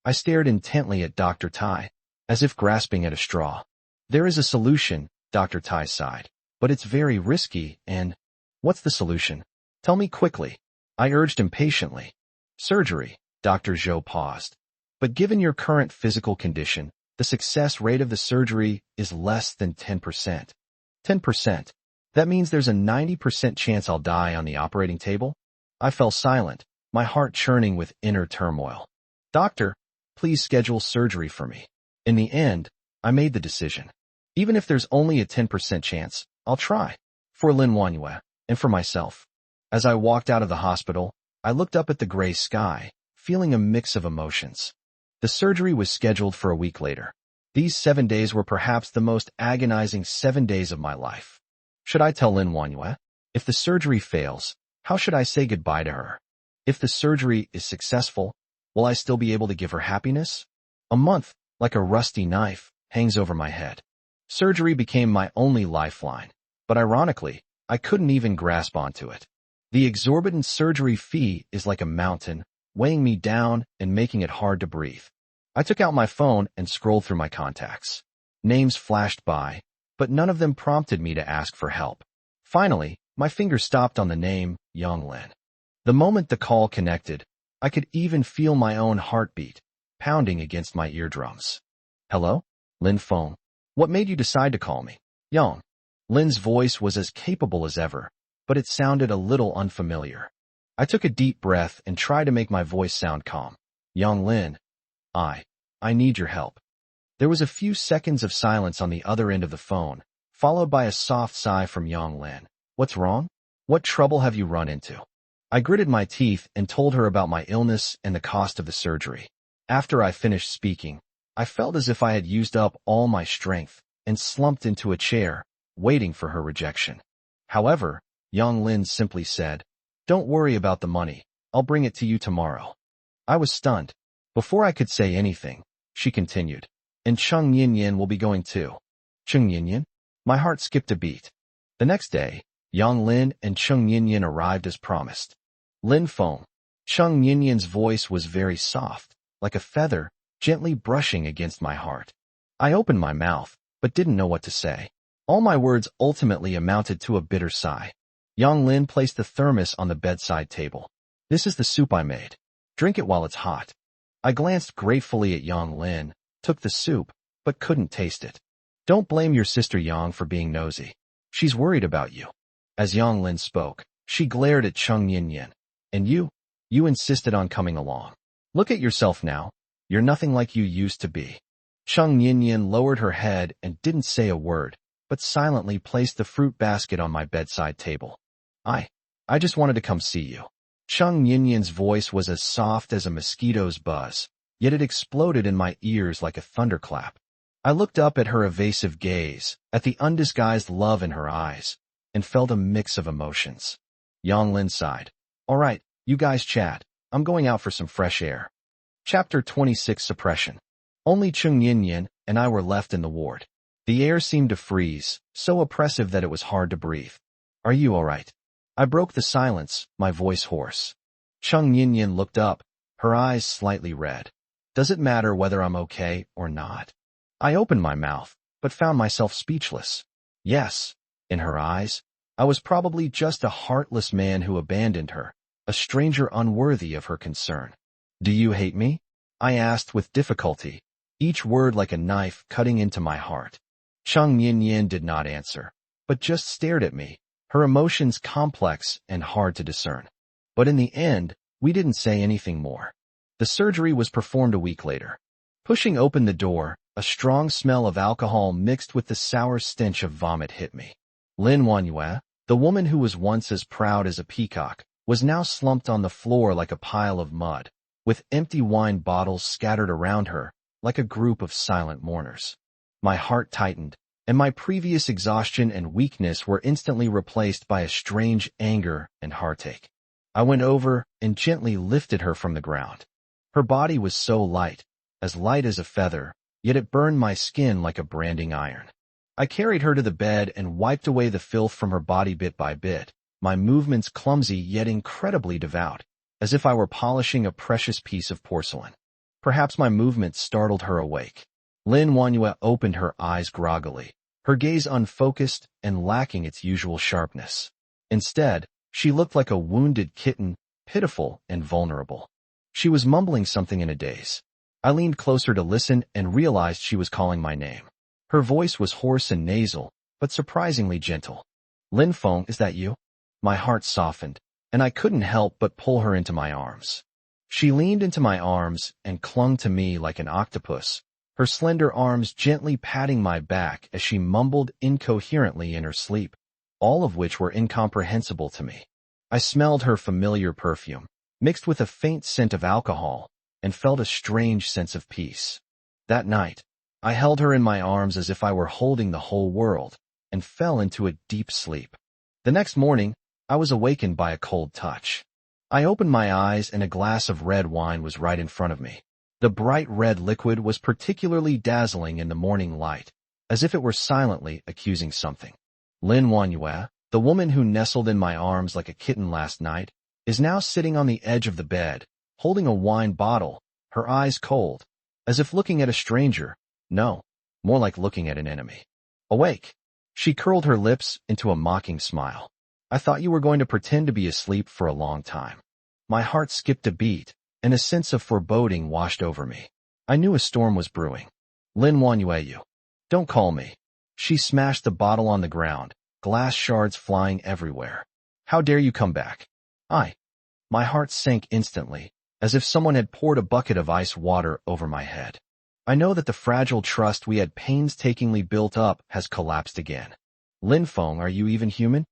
I stared intently at Dr. Tai, as if grasping at a straw. There is a solution, Dr. Tai sighed, but it's very risky and... What's the solution? Tell me quickly. I urged impatiently. Surgery, Dr. Zhou paused. But given your current physical condition, the success rate of the surgery is less than 10%. 10%. That means there's a 90% chance I'll die on the operating table? I fell silent, my heart churning with inner turmoil. Doctor, please schedule surgery for me. In the end, I made the decision. Even if there's only a 10% chance, I'll try. For Lin Wanyue, and for myself. As I walked out of the hospital, I looked up at the gray sky, feeling a mix of emotions. The surgery was scheduled for a week later. These 7 days were perhaps the most agonizing 7 days of my life. Should I tell Lin Wanyue? If the surgery fails, how should I say goodbye to her? If the surgery is successful, will I still be able to give her happiness? A month, like a rusty knife, hangs over my head. Surgery became my only lifeline, but ironically, I couldn't even grasp onto it. The exorbitant surgery fee is like a mountain, weighing me down and making it hard to breathe. I took out my phone and scrolled through my contacts. Names flashed by, but none of them prompted me to ask for help. Finally, my finger stopped on the name, Yang Lin. The moment the call connected, I could even feel my own heartbeat, pounding against my eardrums. Hello? Lin Feng. What made you decide to call me? Yang. Lin's voice was as capable as ever, but it sounded a little unfamiliar. I took a deep breath and tried to make my voice sound calm. Yang Lin. I need your help. There was a few seconds of silence on the other end of the phone, followed by a soft sigh from Yang Lin. What's wrong? What trouble have you run into? I gritted my teeth and told her about my illness and the cost of the surgery. After I finished speaking, I felt as if I had used up all my strength and slumped into a chair, waiting for her rejection. However, Yang Lin simply said, Don't worry about the money, I'll bring it to you tomorrow. I was stunned. Before I could say anything, she continued, And Cheng Yinyin will be going too. Cheng Yinyin? My heart skipped a beat. The next day, Yang Lin and Cheng Yinyin arrived as promised. Lin Feng. Cheng Yinyin's voice was very soft, like a feather, gently brushing against my heart. I opened my mouth, but didn't know what to say. All my words ultimately amounted to a bitter sigh. Yang Lin placed the thermos on the bedside table. This is the soup I made. Drink it while it's hot. I glanced gratefully at Yang Lin, took the soup, but couldn't taste it. Don't blame your sister Yang for being nosy. She's worried about you. As Yang Lin spoke, she glared at Cheng Yinyin. And you insisted on coming along. Look at yourself now. You're nothing like you used to be. Chung Yin lowered her head and didn't say a word, but silently placed the fruit basket on my bedside table. I just wanted to come see you. Chung Yin's voice was as soft as a mosquito's buzz, yet it exploded in my ears like a thunderclap. I looked up at her evasive gaze, at the undisguised love in her eyes, and felt a mix of emotions. Yonglin sighed. All right, you guys chat. I'm going out for some fresh air. Chapter 26 Suppression. Only Chung Yin and I were left in the ward. The air seemed to freeze, so oppressive that it was hard to breathe. Are you all right? I broke the silence, my voice hoarse. Chung Yin looked up, her eyes slightly red. Does it matter whether I'm okay or not? I opened my mouth, but found myself speechless. Yes, in her eyes, I was probably just a heartless man who abandoned her, a stranger unworthy of her concern. Do you hate me? I asked with difficulty, each word like a knife cutting into my heart. Chung Yin did not answer, but just stared at me, her emotions complex and hard to discern. But in the end, we didn't say anything more. The surgery was performed a week later. Pushing open the door, a strong smell of alcohol mixed with the sour stench of vomit hit me. Lin Wanyue, the woman who was once as proud as a peacock, was now slumped on the floor like a pile of mud, with empty wine bottles scattered around her, like a group of silent mourners. My heart tightened, and my previous exhaustion and weakness were instantly replaced by a strange anger and heartache. I went over and gently lifted her from the ground. Her body was so light as a feather, yet it burned my skin like a branding iron. I carried her to the bed and wiped away the filth from her body bit by bit, my movements clumsy yet incredibly devout, as if I were polishing a precious piece of porcelain. Perhaps my movements startled her awake. Lin Wanyue opened her eyes groggily, her gaze unfocused and lacking its usual sharpness. Instead, she looked like a wounded kitten, pitiful and vulnerable. She was mumbling something in a daze. I leaned closer to listen and realized she was calling my name. Her voice was hoarse and nasal, but surprisingly gentle. Lin Feng, is that you? My heart softened, and I couldn't help but pull her into my arms. She leaned into my arms and clung to me like an octopus, her slender arms gently patting my back as she mumbled incoherently in her sleep, all of which were incomprehensible to me. I smelled her familiar perfume, mixed with a faint scent of alcohol, and felt a strange sense of peace. That night, I held her in my arms as if I were holding the whole world, and fell into a deep sleep. The next morning, I was awakened by a cold touch. I opened my eyes and a glass of red wine was right in front of me. The bright red liquid was particularly dazzling in the morning light, as if it were silently accusing something. Lin Wanyue, the woman who nestled in my arms like a kitten last night, is now sitting on the edge of the bed, holding a wine bottle, her eyes cold, as if looking at a stranger. No, more like looking at an enemy. Awake. She curled her lips into a mocking smile. I thought you were going to pretend to be asleep for a long time. My heart skipped a beat, and a sense of foreboding washed over me. I knew a storm was brewing. Lin Wanyue, don't call me. She smashed the bottle on the ground, glass shards flying everywhere. How dare you come back? My heart sank instantly, as if someone had poured a bucket of ice water over my head. I know that the fragile trust we had painstakingly built up has collapsed again. Lin Feng, are you even human?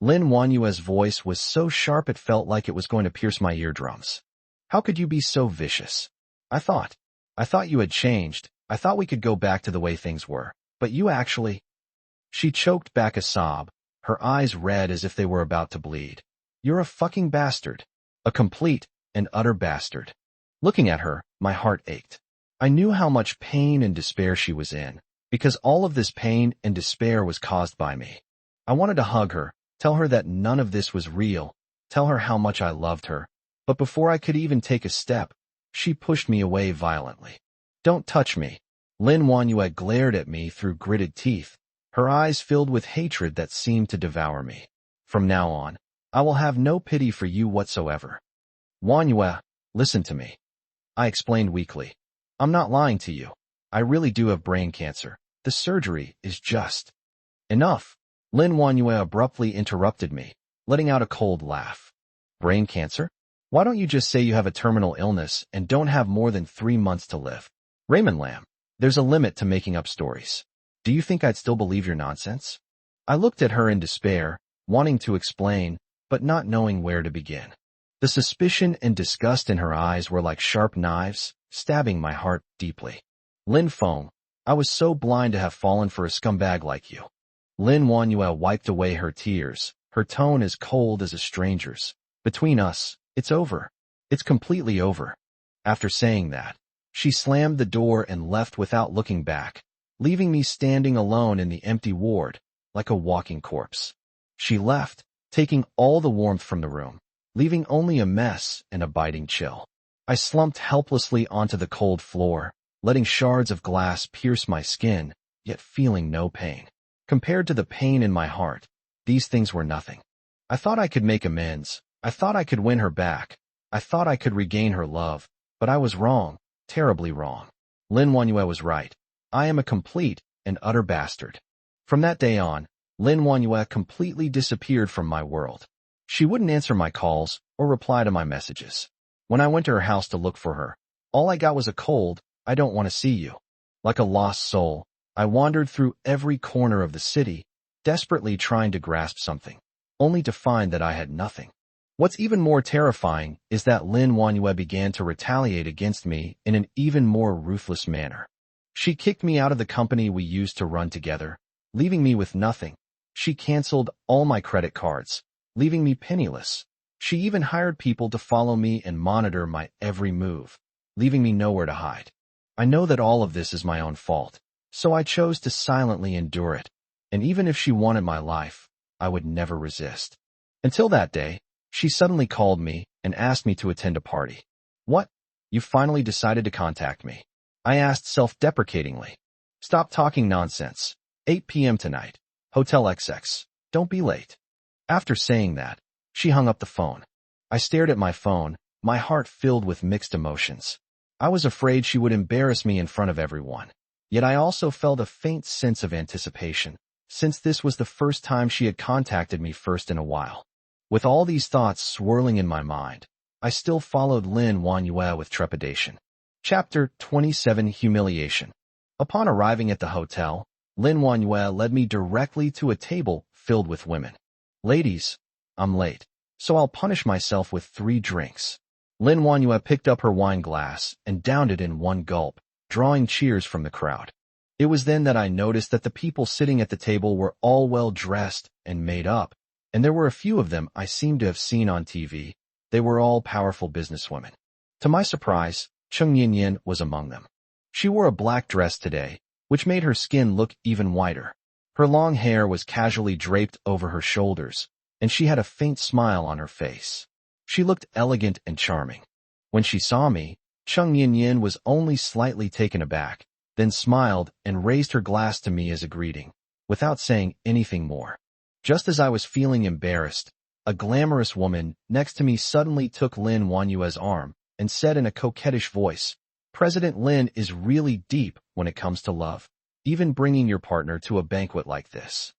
Lin Wanyue's voice was so sharp it felt like it was going to pierce my eardrums. How could you be so vicious? I thought you had changed. I thought we could go back to the way things were. But you actually... She choked back a sob, her eyes red as if they were about to bleed. You're a fucking bastard. A complete and utter bastard. Looking at her, my heart ached. I knew how much pain and despair she was in, because all of this pain and despair was caused by me. I wanted to hug her, tell her that none of this was real, tell her how much I loved her. But before I could even take a step, she pushed me away violently. Don't touch me. Lin Wanyue glared at me through gritted teeth, her eyes filled with hatred that seemed to devour me. From now on, I will have no pity for you whatsoever. Wanyue, listen to me. I explained weakly. I'm not lying to you. I really do have brain cancer. The surgery is just... Enough. Lin Wanyue abruptly interrupted me, letting out a cold laugh. Brain cancer? Why don't you just say you have a terminal illness and don't have more than 3 months to live? Raymond Lam. There's a limit to making up stories. Do you think I'd still believe your nonsense? I looked at her in despair, wanting to explain, but not knowing where to begin. The suspicion and disgust in her eyes were like sharp knives, stabbing my heart deeply. Lin Feng, I was so blind to have fallen for a scumbag like you. Lin Wanyue wiped away her tears, her tone as cold as a stranger's. Between us, it's over. It's completely over. After saying that, she slammed the door and left without looking back, leaving me standing alone in the empty ward, like a walking corpse. She left, taking all the warmth from the room, leaving only a mess and a biting chill. I slumped helplessly onto the cold floor, letting shards of glass pierce my skin, yet feeling no pain. Compared to the pain in my heart, these things were nothing. I thought I could make amends. I thought I could win her back. I thought I could regain her love, but I was wrong, terribly wrong. Lin Wanyue was right. I am a complete and utter bastard. From that day on, Lin Wanyue completely disappeared from my world. She wouldn't answer my calls or reply to my messages. When I went to her house to look for her, all I got was a cold, "I don't want to see you." Like a lost soul, I wandered through every corner of the city, desperately trying to grasp something, only to find that I had nothing. What's even more terrifying is that Lin Wanyue began to retaliate against me in an even more ruthless manner. She kicked me out of the company we used to run together, leaving me with nothing. She canceled all my credit cards, leaving me penniless. She even hired people to follow me and monitor my every move, leaving me nowhere to hide. I know that all of this is my own fault, so I chose to silently endure it, and even if she wanted my life, I would never resist. Until that day, she suddenly called me and asked me to attend a party. "What? You finally decided to contact me?" I asked self-deprecatingly. "Stop talking nonsense. 8 p.m. tonight. Hotel XX. Don't be late." After saying that, she hung up the phone. I stared at my phone, my heart filled with mixed emotions. I was afraid she would embarrass me in front of everyone. Yet I also felt a faint sense of anticipation, since this was the first time she had contacted me first in a while. With all these thoughts swirling in my mind, I still followed Lin Wanyue with trepidation. Chapter 27: Humiliation. Upon arriving at the hotel, Lin Wanyue led me directly to a table filled with women. "Ladies, I'm late, so I'll punish myself with 3 drinks." Lin Wanyue picked up her wine glass and downed it in one gulp, drawing cheers from the crowd. It was then that I noticed that the people sitting at the table were all well-dressed and made up, and there were a few of them I seemed to have seen on TV. They were all powerful businesswomen. To my surprise, Cheng Yinyin was among them. She wore a black dress today, which made her skin look even whiter. Her long hair was casually draped over her shoulders, and she had a faint smile on her face. She looked elegant and charming. When she saw me, Cheng Yinyin was only slightly taken aback, then smiled and raised her glass to me as a greeting, without saying anything more. Just as I was feeling embarrassed, a glamorous woman next to me suddenly took Lin Wanyue's arm and said in a coquettish voice, "President Lin is really deep when it comes to love, even bringing your partner to a banquet like this."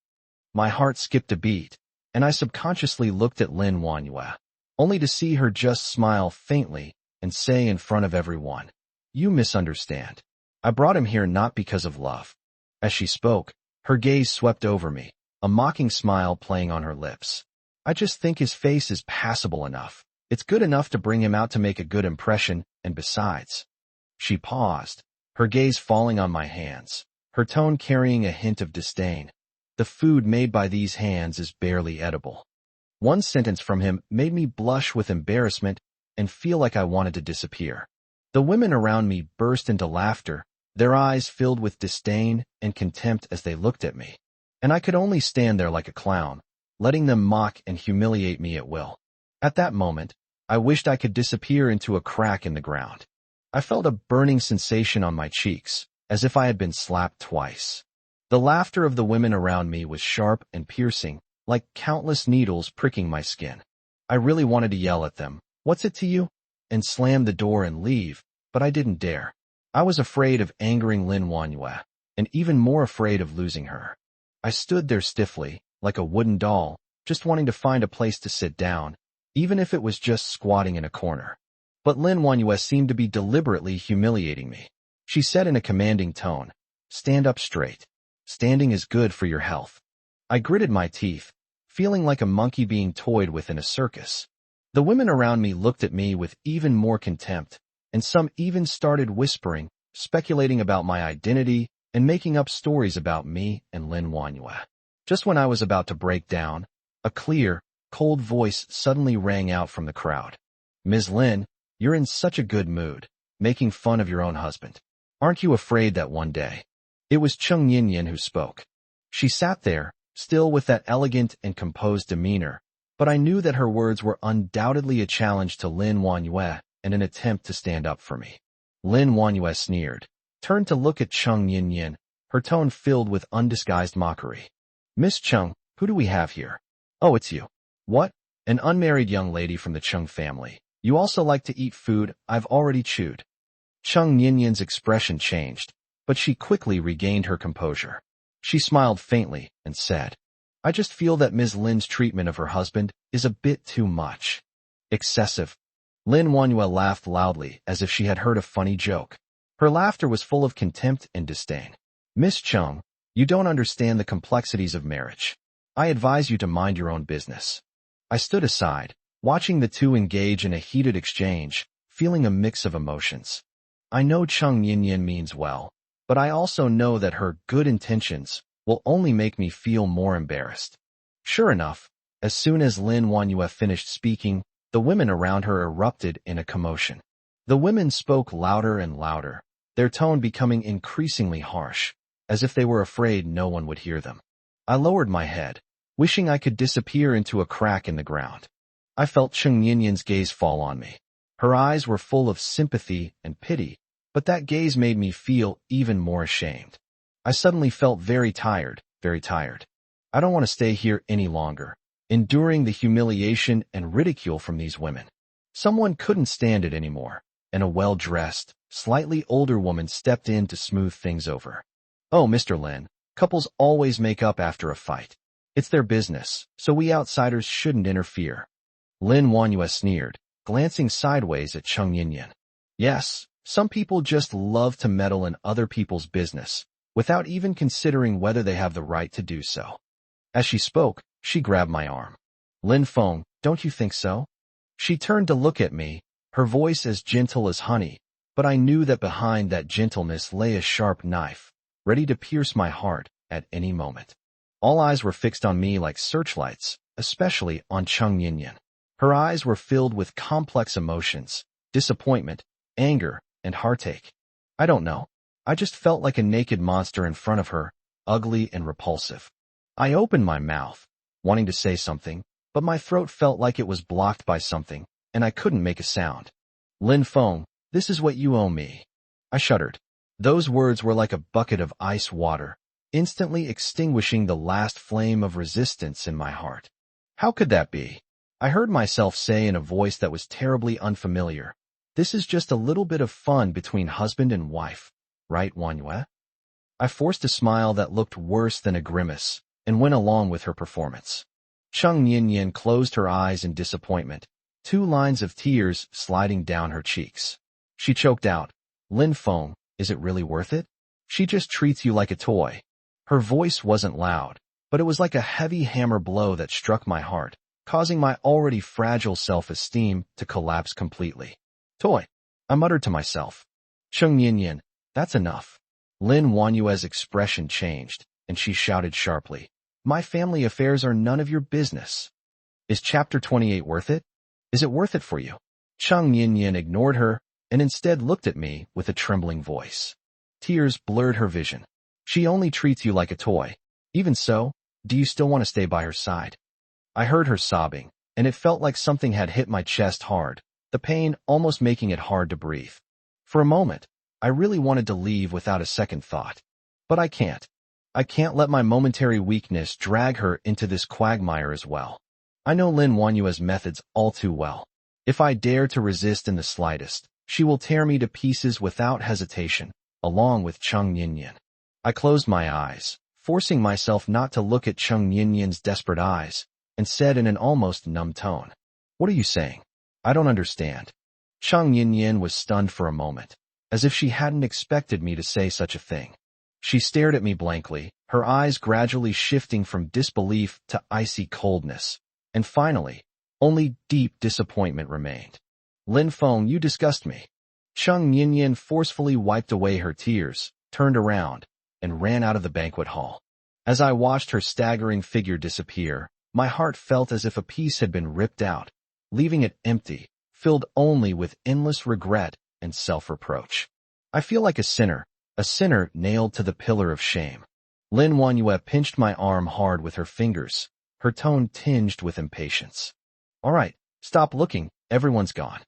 My heart skipped a beat, and I subconsciously looked at Lin Wanyue, only to see her just smile faintly and say in front of everyone, "You misunderstand. I brought him here not because of love." As she spoke, her gaze swept over me, a mocking smile playing on her lips. "I just think his face is passable enough. It's good enough to bring him out to make a good impression, and besides..." She paused, her gaze falling on my hands, her tone carrying a hint of disdain. "The food made by these hands is barely edible." One sentence from him made me blush with embarrassment and feel like I wanted to disappear. The women around me burst into laughter, their eyes filled with disdain and contempt as they looked at me, and I could only stand there like a clown, letting them mock and humiliate me at will. At that moment, I wished I could disappear into a crack in the ground. I felt a burning sensation on my cheeks, as if I had been slapped twice. The laughter of the women around me was sharp and piercing, like countless needles pricking my skin. I really wanted to yell at them, "What's it to you?" and slam the door and leave, but I didn't dare. I was afraid of angering Lin Wanyue, and even more afraid of losing her. I stood there stiffly, like a wooden doll, just wanting to find a place to sit down, even if it was just squatting in a corner. But Lin Wanyue seemed to be deliberately humiliating me. She said in a commanding tone, "Stand up straight. Standing is good for your health." I gritted my teeth, feeling like a monkey being toyed with in a circus. The women around me looked at me with even more contempt, and some even started whispering, speculating about my identity, and making up stories about me and Lin Wanyue. Just when I was about to break down, a clear, cold voice suddenly rang out from the crowd. "Ms. Lin, you're in such a good mood, making fun of your own husband. Aren't you afraid that one day?" It was Cheng Yinyan who spoke. She sat there, still with that elegant and composed demeanor, but I knew that her words were undoubtedly a challenge to Lin Wanyue and an attempt to stand up for me. Lin Wanyue sneered, turned to look at Cheng Yinyan, her tone filled with undisguised mockery. "Miss Cheng, who do we have here?" "Oh, it's you." "What? An unmarried young lady from the Cheng family. You also like to eat food I've already chewed." Cheng Yinyan's expression changed, but she quickly regained her composure. She smiled faintly and said, "I just feel that Ms. Lin's treatment of her husband is a bit too much. Excessive." Lin Wanyue laughed loudly as if she had heard a funny joke. Her laughter was full of contempt and disdain. "Miss Cheng, you don't understand the complexities of marriage. I advise you to mind your own business." I stood aside, watching the two engage in a heated exchange, feeling a mix of emotions. I know Cheng Yinyan means well, but I also know that her good intentions will only make me feel more embarrassed. Sure enough, as soon as Lin Wanyue finished speaking, the women around her erupted in a commotion. The women spoke louder and louder, their tone becoming increasingly harsh, as if they were afraid no one would hear them. I lowered my head, wishing I could disappear into a crack in the ground. I felt Cheng Yinyan's gaze fall on me. Her eyes were full of sympathy and pity, but that gaze made me feel even more ashamed. I suddenly felt very tired, very tired. I don't want to stay here any longer, enduring the humiliation and ridicule from these women. Someone couldn't stand it anymore, and a well-dressed, slightly older woman stepped in to smooth things over. "Oh, Mr. Lin, couples always make up after a fight. It's their business, so we outsiders shouldn't interfere." Lin Wanyue sneered, glancing sideways at Cheng Yinyan. "Yes, some people just love to meddle in other people's business, without even considering whether they have the right to do so." As she spoke, she grabbed my arm. "Lin Feng, don't you think so?" She turned to look at me, her voice as gentle as honey, but I knew that behind that gentleness lay a sharp knife, ready to pierce my heart at any moment. All eyes were fixed on me like searchlights, especially on Cheng Yinyan. Her eyes were filled with complex emotions, disappointment, anger, and heartache. I don't know. I just felt like a naked monster in front of her, ugly and repulsive. I opened my mouth, wanting to say something, but my throat felt like it was blocked by something, and I couldn't make a sound. "Lin Feng, this is what you owe me." I shuddered. Those words were like a bucket of ice water, instantly extinguishing the last flame of resistance in my heart. How could that be? I heard myself say in a voice that was terribly unfamiliar, "This is just a little bit of fun between husband and wife, right, Wanyue?" I forced a smile that looked worse than a grimace, and went along with her performance. Cheng Yinyan closed her eyes in disappointment, 2 lines of tears sliding down her cheeks. She choked out, "Lin Feng, is it really worth it? She just treats you like a toy." Her voice wasn't loud, but it was like a heavy hammer blow that struck my heart, causing my already fragile self-esteem to collapse completely. "Toy," I muttered to myself. "Cheng Yinyan, that's enough." Lin Wanyue's expression changed, and she shouted sharply, "My family affairs are none of your business." "Is chapter 28 worth it? Is it worth it for you?" Cheng Yinyan ignored her, and instead looked at me with a trembling voice. Tears blurred her vision. "She only treats you like a toy. Even so, do you still want to stay by her side?" I heard her sobbing, and it felt like something had hit my chest hard, the pain almost making it hard to breathe. For a moment, I really wanted to leave without a second thought. But I can't. I can't let my momentary weakness drag her into this quagmire as well. I know Lin Wanyue's methods all too well. If I dare to resist in the slightest, she will tear me to pieces without hesitation, along with Cheng Yinyan. I closed my eyes, forcing myself not to look at Cheng Yinyan's desperate eyes, and said in an almost numb tone, "What are you saying? I don't understand." Cheng Yinyan was stunned for a moment. as if she hadn't expected me to say such a thing. She stared at me blankly, her eyes gradually shifting from disbelief to icy coldness. And finally, only deep disappointment remained. Lin Feng, you disgust me. Cheng Yinyan forcefully wiped away her tears, turned around, and ran out of the banquet hall. As I watched her staggering figure disappear, my heart felt as if a piece had been ripped out, leaving it empty, filled only with endless regret and self-reproach. I feel like a sinner nailed to the pillar of shame. Lin Wanyue pinched my arm hard with her fingers, her tone tinged with impatience. All right, stop looking, everyone's gone.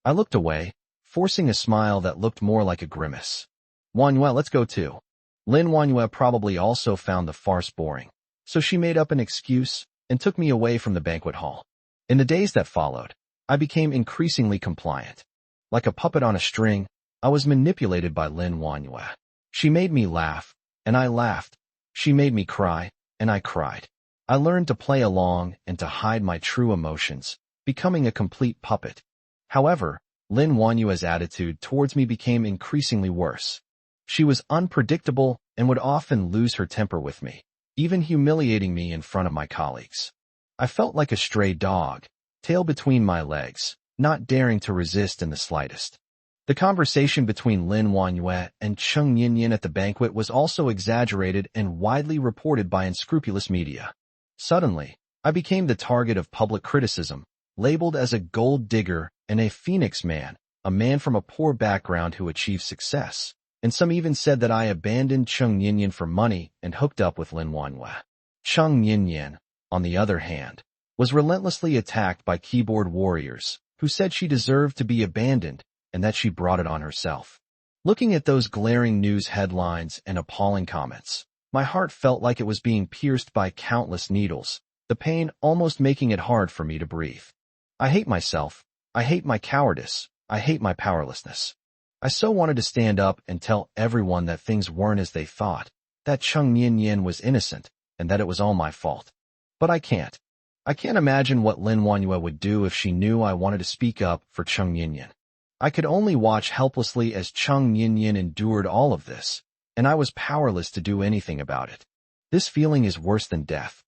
I looked away, forcing a smile that looked more like a grimace. Wanyue, let's go too. Lin Wanyue probably also found the farce boring, so she made up an excuse and took me away from the banquet hall. In the days that followed, I became increasingly compliant. Like a puppet on a string, I was manipulated by Lin Wanyue. She made me laugh, and I laughed. She made me cry, and I cried. I learned to play along and to hide my true emotions, becoming a complete puppet. However, Lin Wanyue's attitude towards me became increasingly worse. She was unpredictable and would often lose her temper with me, even humiliating me in front of my colleagues. I felt like a stray dog, tail between my legs, not daring to resist in the slightest. The conversation between Lin Wanyue and Cheng Yinyan at the banquet was also exaggerated and widely reported by unscrupulous media. Suddenly, I became the target of public criticism, labeled as a gold digger and a phoenix man, a man from a poor background who achieved success, and some even said that I abandoned Cheng Yinyan for money and hooked up with Lin Wanyue. Cheng Yinyan, on the other hand, was relentlessly attacked by keyboard warriors, who said she deserved to be abandoned and that she brought it on herself. Looking at those glaring news headlines and appalling comments, my heart felt like it was being pierced by countless needles, the pain almost making it hard for me to breathe. I hate myself. I hate my cowardice. I hate my powerlessness. I so wanted to stand up and tell everyone that things weren't as they thought, that Cheng Yinyan was innocent, and that it was all my fault. But I can't. I can't imagine what Lin Wanyue would do if she knew I wanted to speak up for Cheng Yinyan. I could only watch helplessly as Cheng Yinyan endured all of this, and I was powerless to do anything about it. This feeling is worse than death.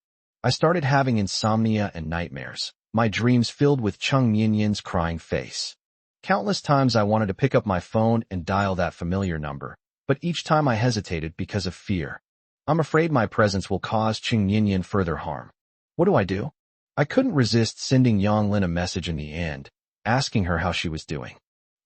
I started having insomnia and nightmares, my dreams filled with Cheng Yinyan's crying face. Countless times I wanted to pick up my phone and dial that familiar number, but each time I hesitated because of fear. I'm afraid my presence will cause Cheng Yinyan further harm. What do? I couldn't resist sending Yang Lin a message in the end, asking her how she was doing.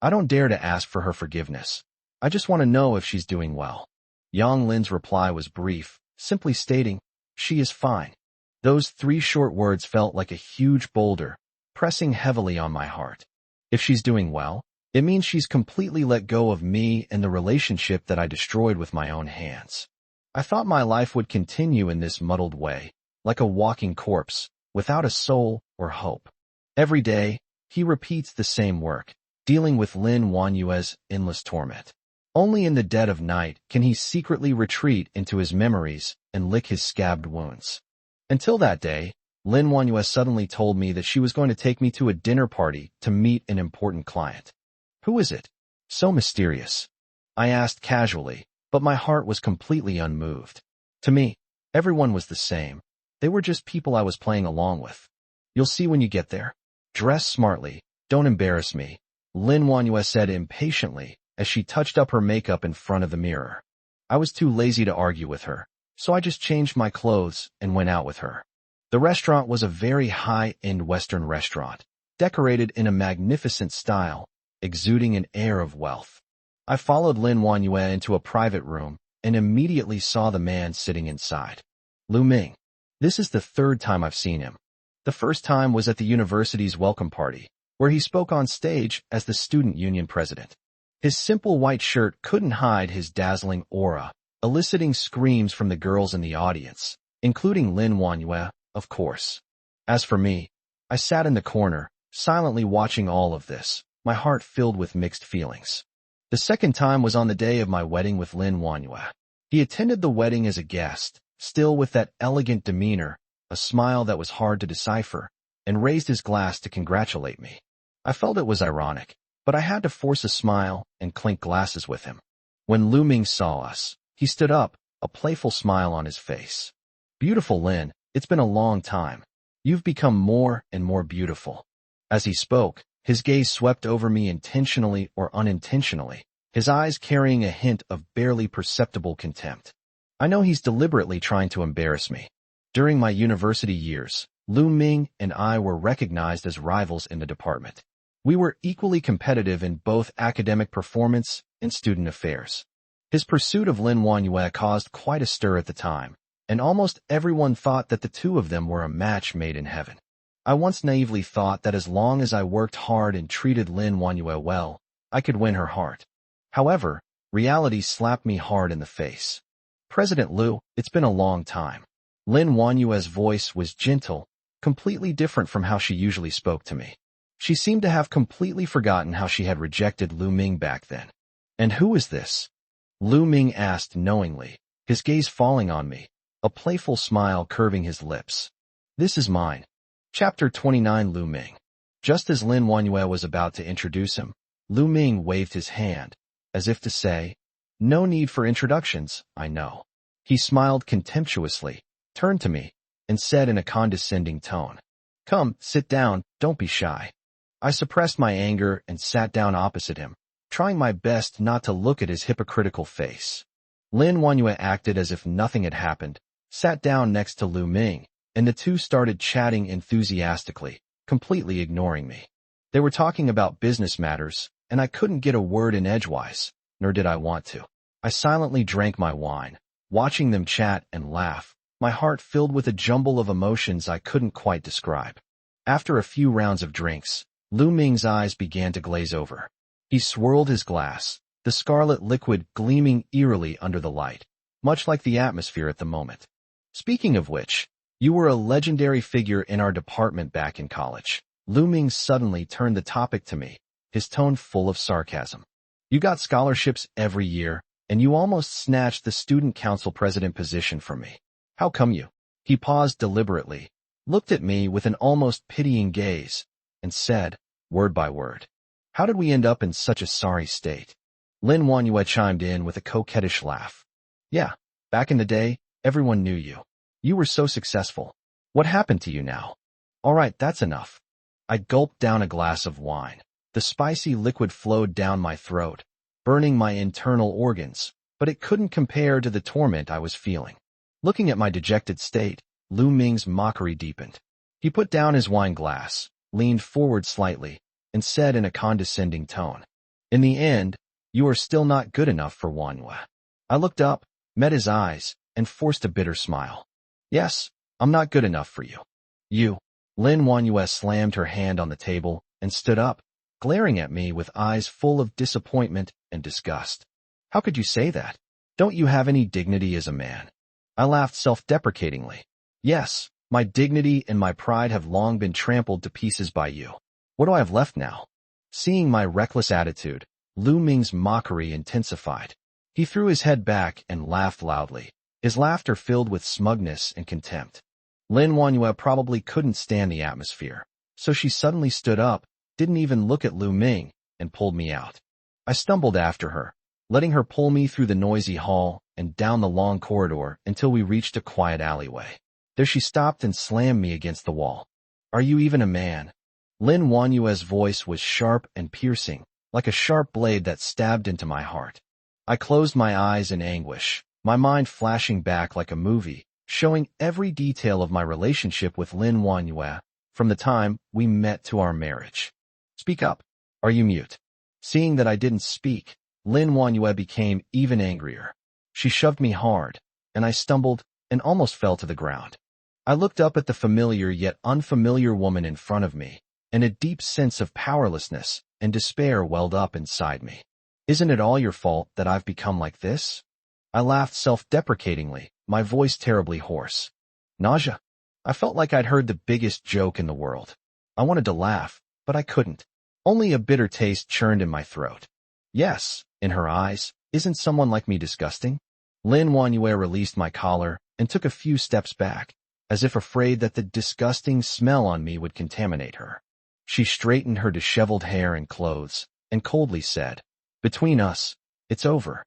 I don't dare to ask for her forgiveness. I just want to know if she's doing well. Yang Lin's reply was brief, simply stating, "She is fine." Those 3 short words felt like a huge boulder, pressing heavily on my heart. If she's doing well, it means she's completely let go of me and the relationship that I destroyed with my own hands. I thought my life would continue in this muddled way, like a walking corpse, without a soul or hope. Every day, he repeats the same work, dealing with Lin Wanyue's endless torment. Only in the dead of night can he secretly retreat into his memories and lick his scabbed wounds. Until that day, Lin Wanyue suddenly told me that she was going to take me to a dinner party to meet an important client. Who is it? So mysterious. I asked casually, but my heart was completely unmoved. To me, everyone was the same. They were just people I was playing along with. You'll see when you get there. Dress smartly. Don't embarrass me, Lin Wanyue said impatiently as she touched up her makeup in front of the mirror. I was too lazy to argue with her, so I just changed my clothes and went out with her. The restaurant was a very high-end Western restaurant, decorated in a magnificent style, exuding an air of wealth. I followed Lin Wanyue into a private room and immediately saw the man sitting inside. Lu Ming. This is the 3rd time I've seen him. The first time was at the university's welcome party, where he spoke on stage as the student union president. His simple white shirt couldn't hide his dazzling aura, eliciting screams from the girls in the audience, including Lin Wanyue, of course. As for me, I sat in the corner, silently watching all of this, my heart filled with mixed feelings. The second time was on the day of my wedding with Lin Wanyue. He attended the wedding as a guest, still with that elegant demeanor, a smile that was hard to decipher, and raised his glass to congratulate me. I felt it was ironic. but I had to force a smile and clink glasses with him. When Lu Ming saw us, he stood up, a playful smile on his face. "Beautiful Lin, it's been a long time. You've become more and more beautiful." As he spoke, his gaze swept over me intentionally or unintentionally, his eyes carrying a hint of barely perceptible contempt. I know he's deliberately trying to embarrass me. During my university years, Lu Ming and I were recognized as rivals in the department. We were equally competitive in both academic performance and student affairs. His pursuit of Lin Wanyue caused quite a stir at the time, and almost everyone thought that the two of them were a match made in heaven. I once naively thought that as long as I worked hard and treated Lin Wanyue well, I could win her heart. However, reality slapped me hard in the face. "President Liu, it's been a long time." Lin Wanyue's voice was gentle, completely different from how she usually spoke to me. She seemed to have completely forgotten how she had rejected Lu Ming back then. "And who is this?" Lu Ming asked knowingly, his gaze falling on me, a playful smile curving his lips. "This is mine." Chapter 29. Lu Ming. Just as Lin Wanyue was about to introduce him, Lu Ming waved his hand, as if to say, "No need for introductions, I know." He smiled contemptuously, turned to me, and said in a condescending tone, "Come, sit down, don't be shy." I suppressed my anger and sat down opposite him, trying my best not to look at his hypocritical face. Lin Wanyue acted as if nothing had happened, sat down next to Lu Ming, and the two started chatting enthusiastically, completely ignoring me. They were talking about business matters, and I couldn't get a word in edgewise, nor did I want to. I silently drank my wine, watching them chat and laugh, my heart filled with a jumble of emotions I couldn't quite describe. After a few rounds of drinks, Lu Ming's eyes began to glaze over. He swirled his glass, the scarlet liquid gleaming eerily under the light, much like the atmosphere at the moment. "Speaking of which, you were a legendary figure in our department back in college." Lu Ming suddenly turned the topic to me, his tone full of sarcasm. "You got scholarships every year, and you almost snatched the student council president position from me. How come you?" He paused deliberately, looked at me with an almost pitying gaze, and said, word by word, "How did we end up in such a sorry state?" Lin Wanyue chimed in with a coquettish laugh. "Yeah, back in the day, everyone knew you. You were so successful. What happened to you now?" "All right, that's enough." I gulped down a glass of wine. The spicy liquid flowed down my throat, burning my internal organs, but it couldn't compare to the torment I was feeling. Looking at my dejected state, Lu Ming's mockery deepened. He put down his wine glass, leaned forward slightly, and said in a condescending tone, "In the end, you are still not good enough for Wanyue." I looked up, met his eyes, and forced a bitter smile. "Yes, I'm not good enough for you." "You." Lin Wanyue slammed her hand on the table and stood up, glaring at me with eyes full of disappointment and disgust. "How could you say that? Don't you have any dignity as a man?" I laughed self-deprecatingly. "Yes, my dignity and my pride have long been trampled to pieces by you. What do I have left now?" Seeing my reckless attitude, Lu Ming's mockery intensified. He threw his head back and laughed loudly, his laughter filled with smugness and contempt. Lin Wanyue probably couldn't stand the atmosphere, so she suddenly stood up, didn't even look at Lu Ming, and pulled me out. I stumbled after her, letting her pull me through the noisy hall and down the long corridor until we reached a quiet alleyway. There she stopped and slammed me against the wall. "Are you even a man?" Lin Wanyue's voice was sharp and piercing, like a sharp blade that stabbed into my heart. I closed my eyes in anguish, my mind flashing back like a movie, showing every detail of my relationship with Lin Wanyue, from the time we met to our marriage. "Speak up. Are you mute?" Seeing that I didn't speak, Lin Wanyue became even angrier. She shoved me hard, and I stumbled and almost fell to the ground. I looked up at the familiar yet unfamiliar woman in front of me, and a deep sense of powerlessness and despair welled up inside me. "Isn't it all your fault that I've become like this?" I laughed self-deprecatingly, my voice terribly hoarse. Nausea. I felt like I'd heard the biggest joke in the world. I wanted to laugh, but I couldn't. Only a bitter taste churned in my throat. Yes, in her eyes, isn't someone like me disgusting? Lin Wanyue released my collar and took a few steps back, as if afraid that the disgusting smell on me would contaminate her. She straightened her disheveled hair and clothes and coldly said, "Between us, it's over."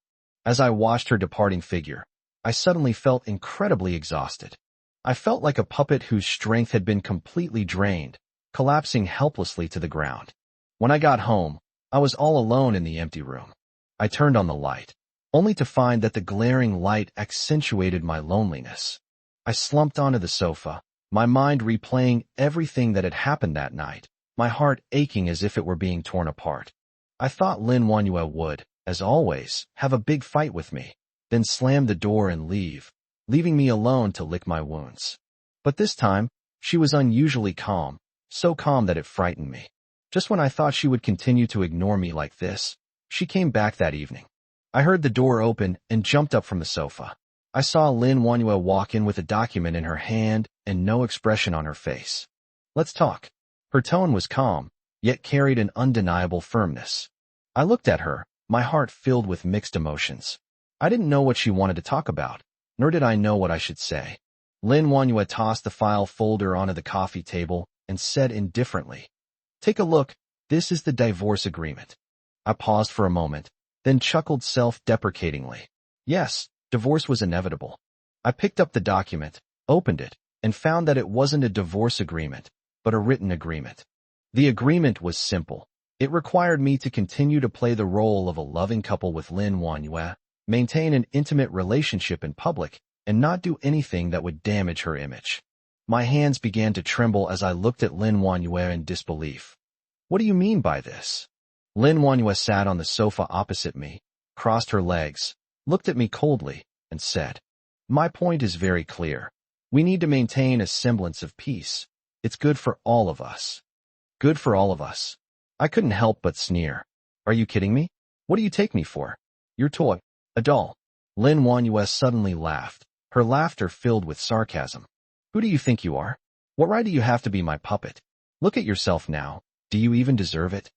As I watched her departing figure, I suddenly felt incredibly exhausted. I felt like a puppet whose strength had been completely drained, collapsing helplessly to the ground. When I got home, I was all alone in the empty room. I turned on the light, only to find that the glaring light accentuated my loneliness. I slumped onto the sofa, my mind replaying everything that had happened that night, my heart aching as if it were being torn apart. I thought Lin Wanyue would, as always, have a big fight with me, then slam the door and leave, leaving me alone to lick my wounds. But this time, she was unusually calm, so calm that it frightened me. Just when I thought she would continue to ignore me like this, she came back that evening. I heard the door open and jumped up from the sofa. I saw Lin Wanyue walk in with a document in her hand and no expression on her face. "Let's talk." Her tone was calm, yet carried an undeniable firmness. I looked at her, my heart filled with mixed emotions. I didn't know what she wanted to talk about, nor did I know what I should say. Lin Wanyue tossed the file folder onto the coffee table and said indifferently, "Take a look, this is the divorce agreement." I paused for a moment, then chuckled self-deprecatingly. Yes, divorce was inevitable. I picked up the document, opened it, and found that it wasn't a divorce agreement, but a written agreement. The agreement was simple. It required me to continue to play the role of a loving couple with Lin Wanyue, maintain an intimate relationship in public, and not do anything that would damage her image. My hands began to tremble as I looked at Lin Wanyue in disbelief. "What do you mean by this?" Lin Wanyue sat on the sofa opposite me, crossed her legs, looked at me coldly, and said, "My point is very clear. We need to maintain a semblance of peace. It's good for all of us." Good for all of us. I couldn't help but sneer. "Are you kidding me? What do you take me for? Your toy? A doll?" Lin Wanyue suddenly laughed, her laughter filled with sarcasm. "Who do you think you are? What right do you have to be my puppet? Look at yourself now. Do you even deserve it?"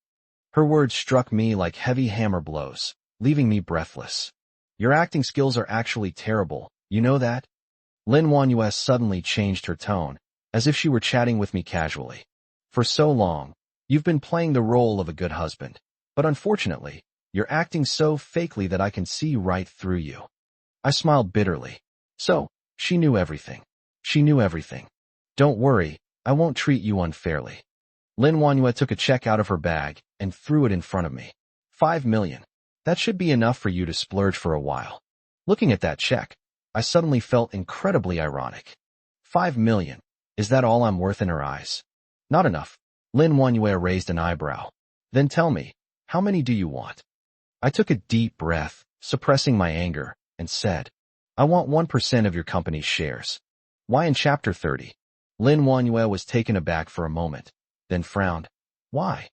Her words struck me like heavy hammer blows, leaving me breathless. "Your acting skills are actually terrible, you know that?" Lin Wanyue suddenly changed her tone, as if she were chatting with me casually. "For so long, you've been playing the role of a good husband, but unfortunately, you're acting so fakely that I can see right through you." I smiled bitterly. So, she knew everything. She knew everything. "Don't worry, I won't treat you unfairly." Lin Wanyue took a check out of her bag and threw it in front of me. 5 million. That should be enough for you to splurge for a while. Looking at that check, I suddenly felt incredibly ironic. 5 million. Is that all I'm worth in her eyes? Not enough. Lin Wanyue raised an eyebrow. "Then tell me, how many do you want?" I took a deep breath, suppressing my anger, and said, "I want 1% of your company's shares." "Why in Chapter 30? Lin Wanyue was taken aback for a moment, then frowned. "Why?"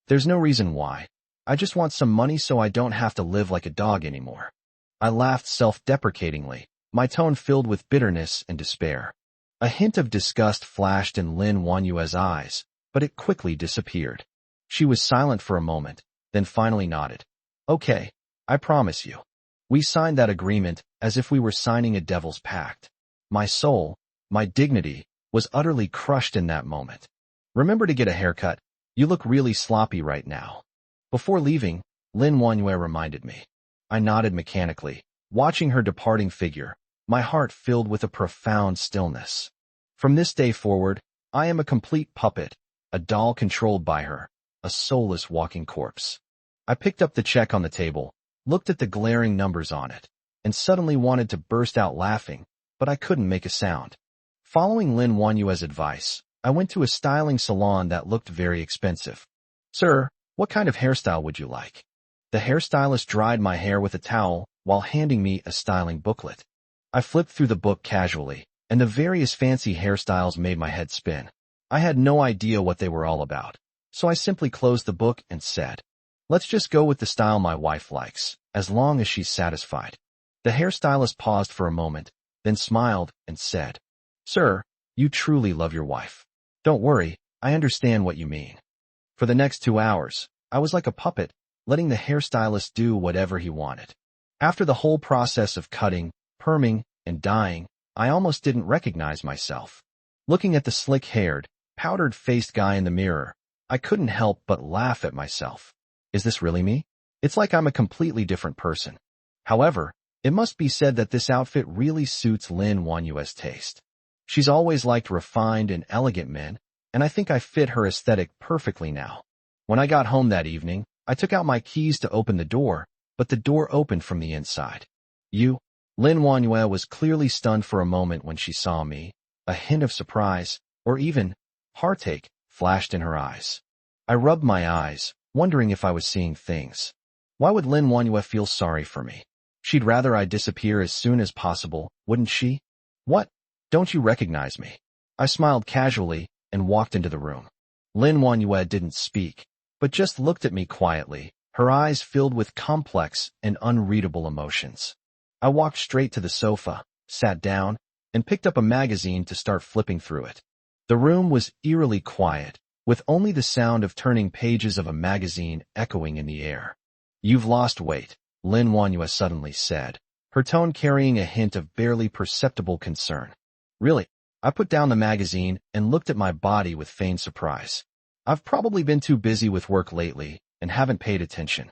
"There's no reason why. I just want some money so I don't have to live like a dog anymore." I laughed self-deprecatingly, my tone filled with bitterness and despair. A hint of disgust flashed in Lin Wanyue's eyes, but it quickly disappeared. She was silent for a moment, then finally nodded. "Okay, I promise you." We signed that agreement as if we were signing a devil's pact. My soul, my dignity, was utterly crushed in that moment. "Remember to get a haircut. You look really sloppy right now." Before leaving, Lin Wanyue reminded me. I nodded mechanically, watching her departing figure, my heart filled with a profound stillness. From this day forward, I am a complete puppet, a doll controlled by her, a soulless walking corpse. I picked up the check on the table, looked at the glaring numbers on it, and suddenly wanted to burst out laughing, but I couldn't make a sound. Following Lin Wanyue's advice, I went to a styling salon that looked very expensive. "Sir, what kind of hairstyle would you like?" The hairstylist dried my hair with a towel while handing me a styling booklet. I flipped through the book casually, and the various fancy hairstyles made my head spin. I had no idea what they were all about, so I simply closed the book and said, "Let's just go with the style my wife likes, as long as she's satisfied." The hairstylist paused for a moment, then smiled and said, "Sir, you truly love your wife. Don't worry, I understand what you mean." For the next 2 hours, I was like a puppet, letting the hairstylist do whatever he wanted. After the whole process of cutting, perming, and dyeing, I almost didn't recognize myself. Looking at the slick-haired, powdered-faced guy in the mirror, I couldn't help but laugh at myself. Is this really me? It's like I'm a completely different person. However, it must be said that this outfit really suits Lin Wanyue's taste. She's always liked refined and elegant men, and I think I fit her aesthetic perfectly now. When I got home that evening, I took out my keys to open the door, but the door opened from the inside. Lin Wanyue was clearly stunned for a moment when she saw me. A hint of surprise, or even heartache, flashed in her eyes. I rubbed my eyes, wondering if I was seeing things. Why would Lin Wanyue feel sorry for me? She'd rather I disappear as soon as possible, wouldn't she? What? Don't you recognize me? I smiled casually and walked into the room. Lin Wanyue didn't speak, but just looked at me quietly, her eyes filled with complex and unreadable emotions. I walked straight to the sofa, sat down, and picked up a magazine to start flipping through it. The room was eerily quiet, with only the sound of turning pages of a magazine echoing in the air. You've lost weight, Lin Wanyue suddenly said, her tone carrying a hint of barely perceptible concern. Really? I put down the magazine and looked at my body with feigned surprise. I've probably been too busy with work lately and haven't paid attention.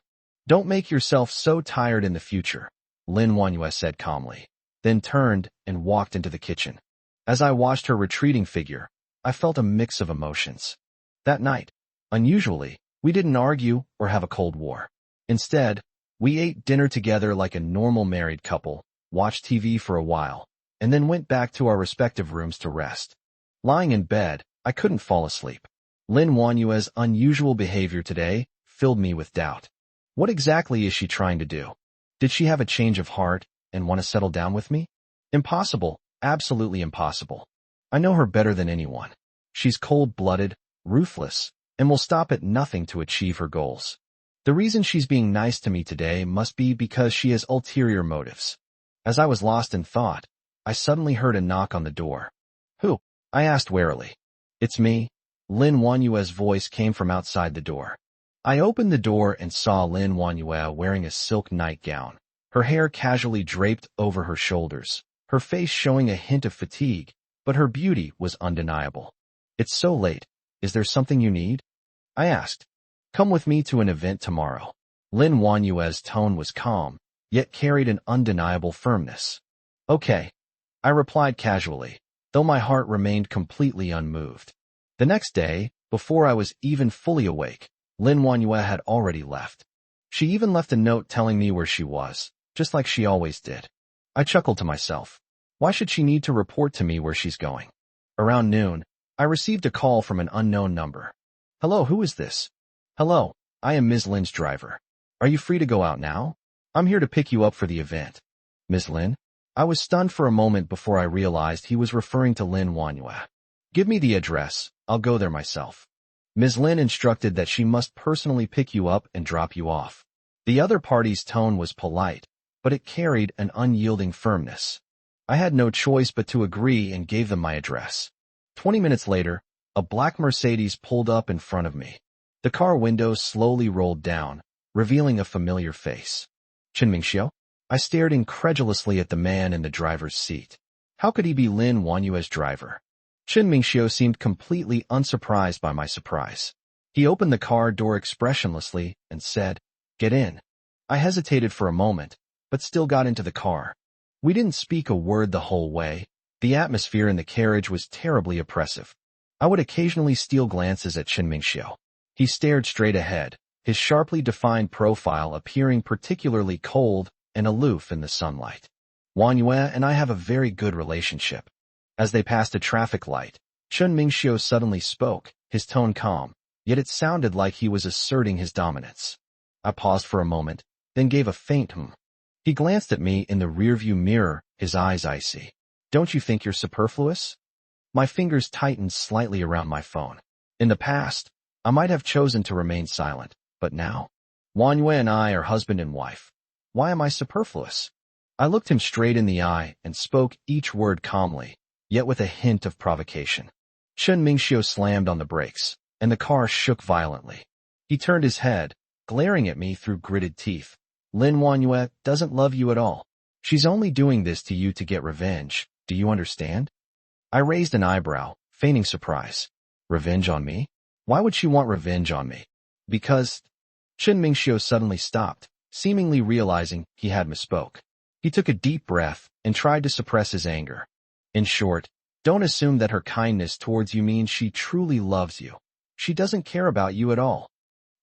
Don't make yourself so tired in the future, Lin Wanyue said calmly, then turned and walked into the kitchen. As I watched her retreating figure, I felt a mix of emotions. That night, unusually, we didn't argue or have a cold war. Instead, we ate dinner together like a normal married couple, watched TV for a while, and then went back to our respective rooms to rest. Lying in bed, I couldn't fall asleep. Lin Wanyue's unusual behavior today filled me with doubt. What exactly is she trying to do? Did she have a change of heart and want to settle down with me? Impossible, absolutely impossible. I know her better than anyone. She's cold-blooded, ruthless, and will stop at nothing to achieve her goals. The reason she's being nice to me today must be because she has ulterior motives. As I was lost in thought, I suddenly heard a knock on the door. Who? I asked warily. It's me. Lin Wanyue's voice came from outside the door. I opened the door and saw Lin Wanyue wearing a silk nightgown, her hair casually draped over her shoulders, her face showing a hint of fatigue, but her beauty was undeniable. It's so late. Is there something you need? I asked. Come with me to an event tomorrow. Lin Wanyue's tone was calm, yet carried an undeniable firmness. Okay, I replied casually, though my heart remained completely unmoved. The next day, before I was even fully awake, Lin Wanyue had already left. She even left a note telling me where she was, just like she always did. I chuckled to myself. Why should she need to report to me where she's going? Around noon, I received a call from an unknown number. Hello, who is this? Hello, I am Ms. Lin's driver. Are you free to go out now? I'm here to pick you up for the event. Ms. Lin? I was stunned for a moment before I realized he was referring to Lin Wanyue. Give me the address, I'll go there myself. Ms. Lin instructed that she must personally pick you up and drop you off. The other party's tone was polite, but it carried an unyielding firmness. I had no choice but to agree and gave them my address. 20 minutes later, a black Mercedes pulled up in front of me. The car windows slowly rolled down, revealing a familiar face. Chen Mingxiu? I stared incredulously at the man in the driver's seat. How could he be Lin Wanyue's driver? Chen Mingxiu seemed completely unsurprised by my surprise. He opened the car door expressionlessly and said, Get in. I hesitated for a moment, but still got into the car. We didn't speak a word the whole way. The atmosphere in the carriage was terribly oppressive. I would occasionally steal glances at Chen Mingxiu. He stared straight ahead, his sharply defined profile appearing particularly cold and aloof in the sunlight. Wanyue and I have a very good relationship. As they passed a traffic light, Chen Mingxiu suddenly spoke, his tone calm, yet it sounded like he was asserting his dominance. I paused for a moment, then gave a faint He glanced at me in the rearview mirror, his eyes icy. Don't you think you're superfluous? My fingers tightened slightly around my phone. In the past, I might have chosen to remain silent, but now, Wanyue and I are husband and wife. Why am I superfluous? I looked him straight in the eye and spoke each word calmly, yet with a hint of provocation. Chen Mingxiu slammed on the brakes, and the car shook violently. He turned his head, glaring at me through gritted teeth. Lin Wanyue doesn't love you at all. She's only doing this to you to get revenge. Do you understand? I raised an eyebrow, feigning surprise. Revenge on me? Why would she want revenge on me? Because... Chen Mingxiu suddenly stopped, seemingly realizing he had misspoke. He took a deep breath and tried to suppress his anger. In short, don't assume that her kindness towards you means she truly loves you. She doesn't care about you at all.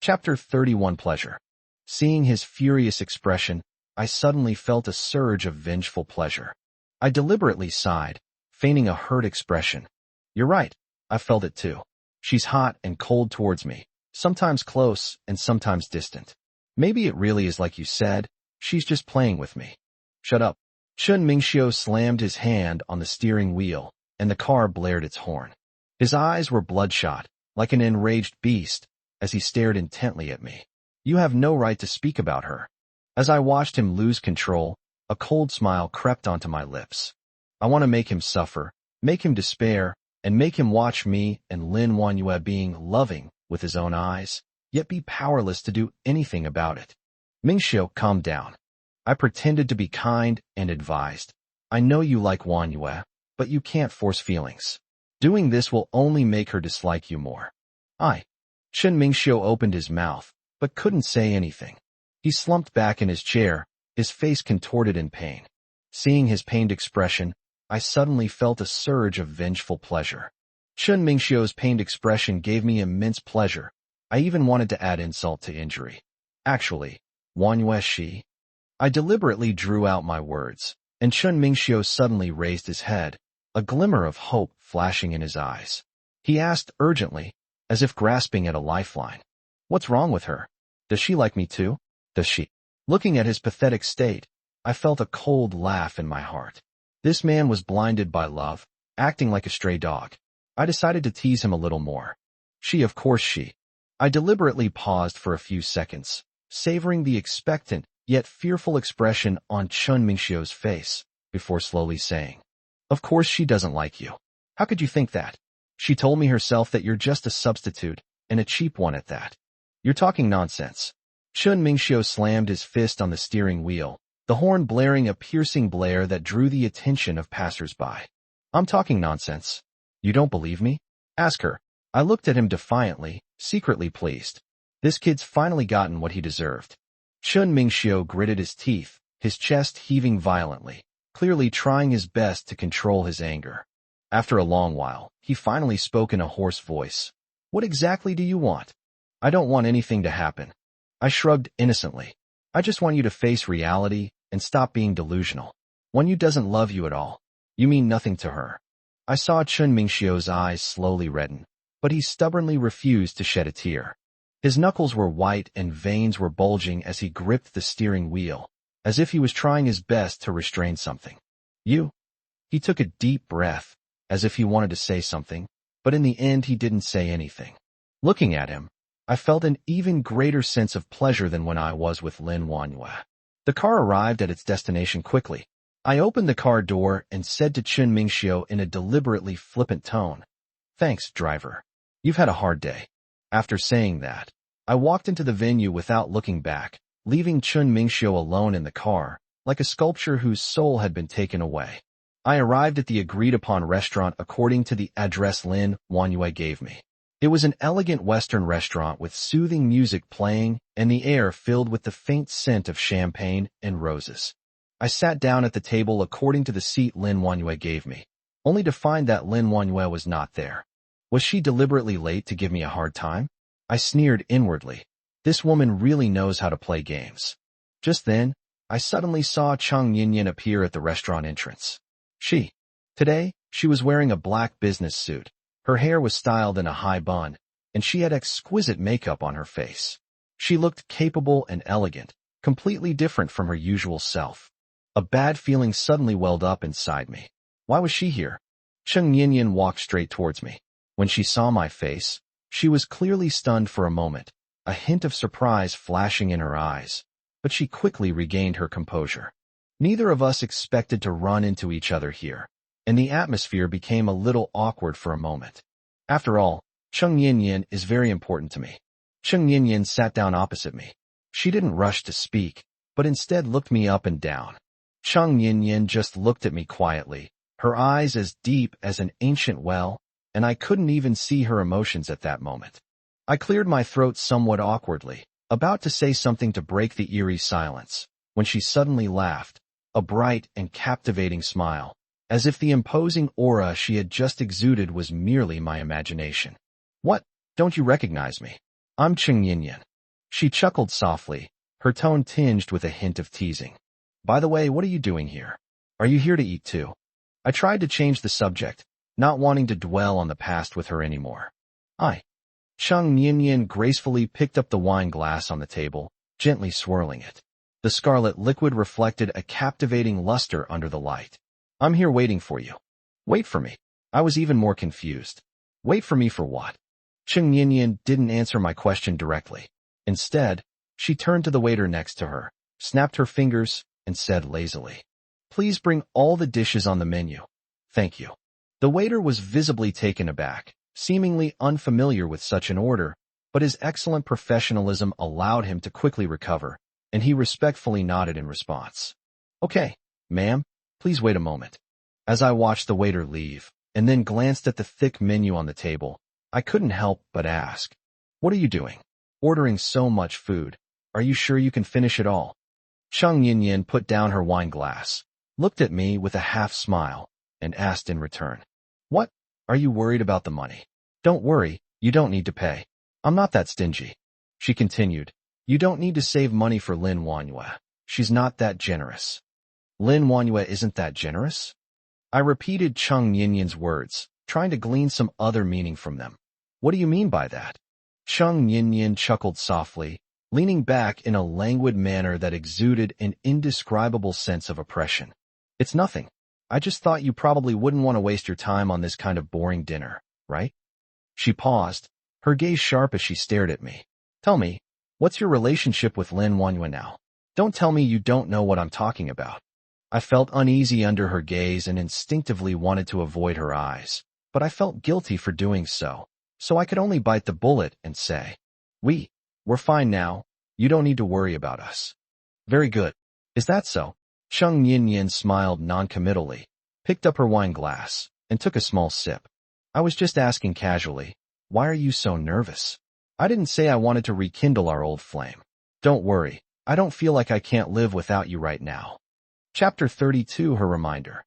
Chapter 31 Pleasure. Seeing his furious expression, I suddenly felt a surge of vengeful pleasure. I deliberately sighed, feigning a hurt expression. You're right, I felt it too. She's hot and cold towards me, sometimes close and sometimes distant. Maybe it really is like you said, she's just playing with me. Shut up. Chen Mingxiu slammed his hand on the steering wheel, and the car blared its horn. His eyes were bloodshot, like an enraged beast, as he stared intently at me. You have no right to speak about her. As I watched him lose control, a cold smile crept onto my lips. I want to make him suffer, make him despair, and make him watch me and Lin Wanyue being loving with his own eyes, yet be powerless to do anything about it. Mingxiu, calm down. I pretended to be kind and advised. I know you like Wanyue, but you can't force feelings. Doing this will only make her dislike you more. Chen Mingxiu opened his mouth, but couldn't say anything. He slumped back in his chair, his face contorted in pain. Seeing his pained expression, I suddenly felt a surge of vengeful pleasure. Chen Mingxiu's pained expression gave me immense pleasure. I even wanted to add insult to injury. Actually, Wanyue she? I deliberately drew out my words, and Chen Mingxiu suddenly raised his head, a glimmer of hope flashing in his eyes. He asked urgently, as if grasping at a lifeline. What's wrong with her? Does she like me too? Does she? Looking at his pathetic state, I felt a cold laugh in my heart. This man was blinded by love, acting like a stray dog. I decided to tease him a little more. She, of course she. I deliberately paused for a few seconds, savoring the expectant yet fearful expression on Chen Mingxiu's face, before slowly saying, Of course she doesn't like you. How could you think that? She told me herself that you're just a substitute, and a cheap one at that. You're talking nonsense. Chen Mingxiu slammed his fist on the steering wheel, the horn blaring a piercing blare that drew the attention of passers-by. I'm talking nonsense. You don't believe me? Ask her. I looked at him defiantly, secretly pleased. This kid's finally gotten what he deserved. Chen Mingxiu gritted his teeth, his chest heaving violently, clearly trying his best to control his anger. After a long while, he finally spoke in a hoarse voice. What exactly do you want? I don't want anything to happen. I shrugged innocently. I just want you to face reality and stop being delusional. Wanyue doesn't love you at all. You mean nothing to her. I saw Chen Mingxiu's eyes slowly redden, but he stubbornly refused to shed a tear. His knuckles were white and veins were bulging as he gripped the steering wheel, as if he was trying his best to restrain something. You? He took a deep breath, as if he wanted to say something, but in the end he didn't say anything. Looking at him, I felt an even greater sense of pleasure than when I was with Lin Wanyue. The car arrived at its destination quickly. I opened the car door and said to Chen Mingxiu in a deliberately flippant tone, Thanks, driver. You've had a hard day. After saying that, I walked into the venue without looking back, leaving Chen Mingxiu alone in the car, like a sculpture whose soul had been taken away. I arrived at the agreed-upon restaurant according to the address Lin Wanyue gave me. It was an elegant Western restaurant with soothing music playing and the air filled with the faint scent of champagne and roses. I sat down at the table according to the seat Lin Wanyue gave me, only to find that Lin Wanyue was not there. Was she deliberately late to give me a hard time? I sneered inwardly. This woman really knows how to play games. Just then, I suddenly saw Chang Yinyan appear at the restaurant entrance. Today, she was wearing a black business suit. Her hair was styled in a high bun, and she had exquisite makeup on her face. She looked capable and elegant, completely different from her usual self. A bad feeling suddenly welled up inside me. Why was she here? Chang Yinyan walked straight towards me. When she saw my face, she was clearly stunned for a moment, a hint of surprise flashing in her eyes, but she quickly regained her composure. Neither of us expected to run into each other here, and the atmosphere became a little awkward for a moment. After all, Chang Yinyan is very important to me. Chang Yinyan sat down opposite me. She didn't rush to speak, but instead looked me up and down. Chang Yinyan just looked at me quietly, her eyes as deep as an ancient well, and I couldn't even see her emotions at that moment. I cleared my throat somewhat awkwardly, about to say something to break the eerie silence, when she suddenly laughed, a bright and captivating smile, as if the imposing aura she had just exuded was merely my imagination. "What? Don't you recognize me? I'm Cheng Yinyan." She chuckled softly, her tone tinged with a hint of teasing. "By the way, what are you doing here? Are you here to eat too?" I tried to change the subject, not wanting to dwell on the past with her anymore. "I." Cheng Yinyan gracefully picked up the wine glass on the table, gently swirling it. The scarlet liquid reflected a captivating luster under the light. "I'm here waiting for you." "Wait for me?" I was even more confused. "Wait for me for what?" Cheng Yinyan didn't answer my question directly. Instead, she turned to the waiter next to her, snapped her fingers, and said lazily, "Please bring all the dishes on the menu. Thank you." The waiter was visibly taken aback, seemingly unfamiliar with such an order, but his excellent professionalism allowed him to quickly recover, and he respectfully nodded in response. "Okay, ma'am, please wait a moment." As I watched the waiter leave, and then glanced at the thick menu on the table, I couldn't help but ask, "What are you doing? Ordering so much food. Are you sure you can finish it all?" Cheng Yinyan put down her wine glass, looked at me with a half smile, and asked in return, "What? Are you worried about the money?" "Don't worry, you don't need to pay. I'm not that stingy." She continued, "You don't need to save money for Lin Wanhua. She's not that generous." "Lin Wanhua isn't that generous?" I repeated Cheng Yinyan's words, trying to glean some other meaning from them. "What do you mean by that?" Cheng Yinyan chuckled softly, leaning back in a languid manner that exuded an indescribable sense of oppression. "It's nothing. I just thought you probably wouldn't want to waste your time on this kind of boring dinner, right?" She paused, her gaze sharp as she stared at me. "Tell me, what's your relationship with Lin Wanhua now? Don't tell me you don't know what I'm talking about." I felt uneasy under her gaze and instinctively wanted to avoid her eyes, but I felt guilty for doing so I could only bite the bullet and say, We're fine now. You don't need to worry about us." "Very good. Is that so?" Cheng Yinyan smiled noncommittally, picked up her wine glass, and took a small sip. "I was just asking casually, why are you so nervous? I didn't say I wanted to rekindle our old flame. Don't worry, I don't feel like I can't live without you right now." Chapter 32, her reminder.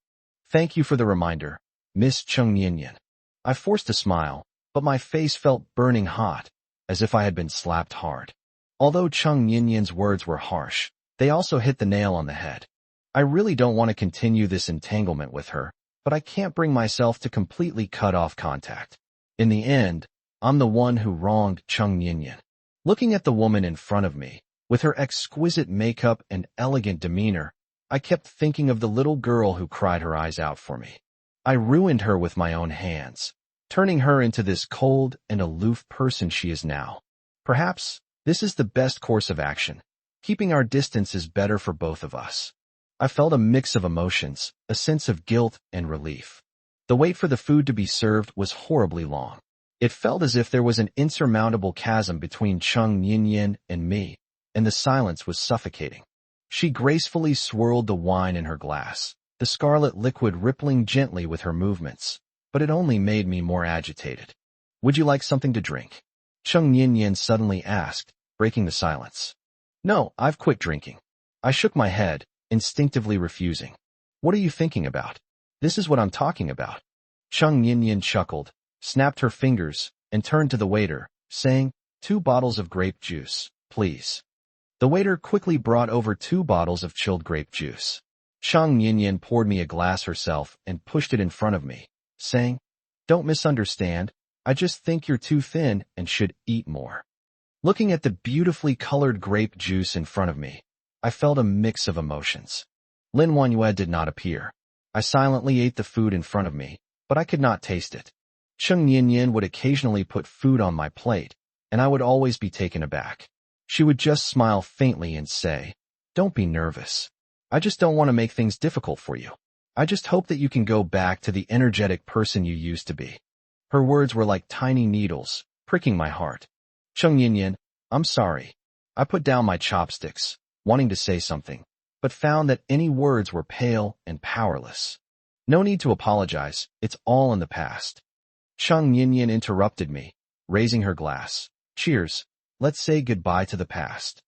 "Thank you for the reminder, Miss Cheng Yinyan." I forced a smile, but my face felt burning hot, as if I had been slapped hard. Although Cheng Yinyan's words were harsh, they also hit the nail on the head. I really don't want to continue this entanglement with her, but I can't bring myself to completely cut off contact. In the end, I'm the one who wronged Cheng Yinyan. Looking at the woman in front of me, with her exquisite makeup and elegant demeanor, I kept thinking of the little girl who cried her eyes out for me. I ruined her with my own hands, turning her into this cold and aloof person she is now. Perhaps this is the best course of action. Keeping our distance is better for both of us. I felt a mix of emotions, a sense of guilt and relief. The wait for the food to be served was horribly long. It felt as if there was an insurmountable chasm between Cheng Yinyan and me, and the silence was suffocating. She gracefully swirled the wine in her glass, the scarlet liquid rippling gently with her movements, but it only made me more agitated. "Would you like something to drink?" Cheng Yinyan suddenly asked, breaking the silence. "No, I've quit drinking." I shook my head, instinctively refusing. "What are you thinking about? This is what I'm talking about." Cheng Yinyan chuckled, snapped her fingers, and turned to the waiter, saying, "2 bottles of grape juice, please." The waiter quickly brought over 2 bottles of chilled grape juice. Cheng Yinyan poured me a glass herself and pushed it in front of me, saying, "Don't misunderstand, I just think you're too thin and should eat more." Looking at the beautifully colored grape juice in front of me, I felt a mix of emotions. Lin Wanhua did not appear. I silently ate the food in front of me, but I could not taste it. Cheng Yinyan would occasionally put food on my plate, and I would always be taken aback. She would just smile faintly and say, "Don't be nervous. I just don't want to make things difficult for you. I just hope that you can go back to the energetic person you used to be." Her words were like tiny needles, pricking my heart. "Cheng Yinyan, I'm sorry." I put down my chopsticks, wanting to say something, but found that any words were pale and powerless. "No need to apologize, it's all in the past." Cheng Yinyan interrupted me, raising her glass. "Cheers. let's say goodbye to the past.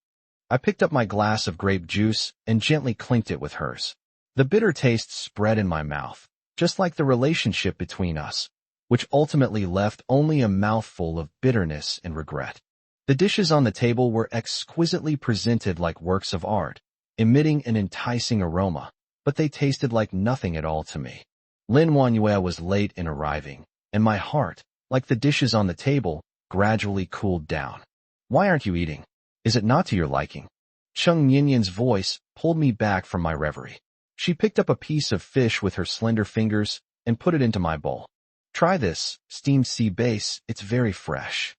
I picked up my glass of grape juice and gently clinked it with hers. The bitter taste spread in my mouth, just like the relationship between us, which ultimately left only a mouthful of bitterness and regret. The dishes on the table were exquisitely presented like works of art, emitting an enticing aroma, but they tasted like nothing at all to me. Lin Wanyue was late in arriving, and my heart, like the dishes on the table, gradually cooled down. Why aren't you eating? Is it not to your liking? Cheng Yinyan's voice pulled me back from my reverie. She picked up a piece of fish with her slender fingers and put it into my bowl. Try this, steamed sea bass, it's very fresh.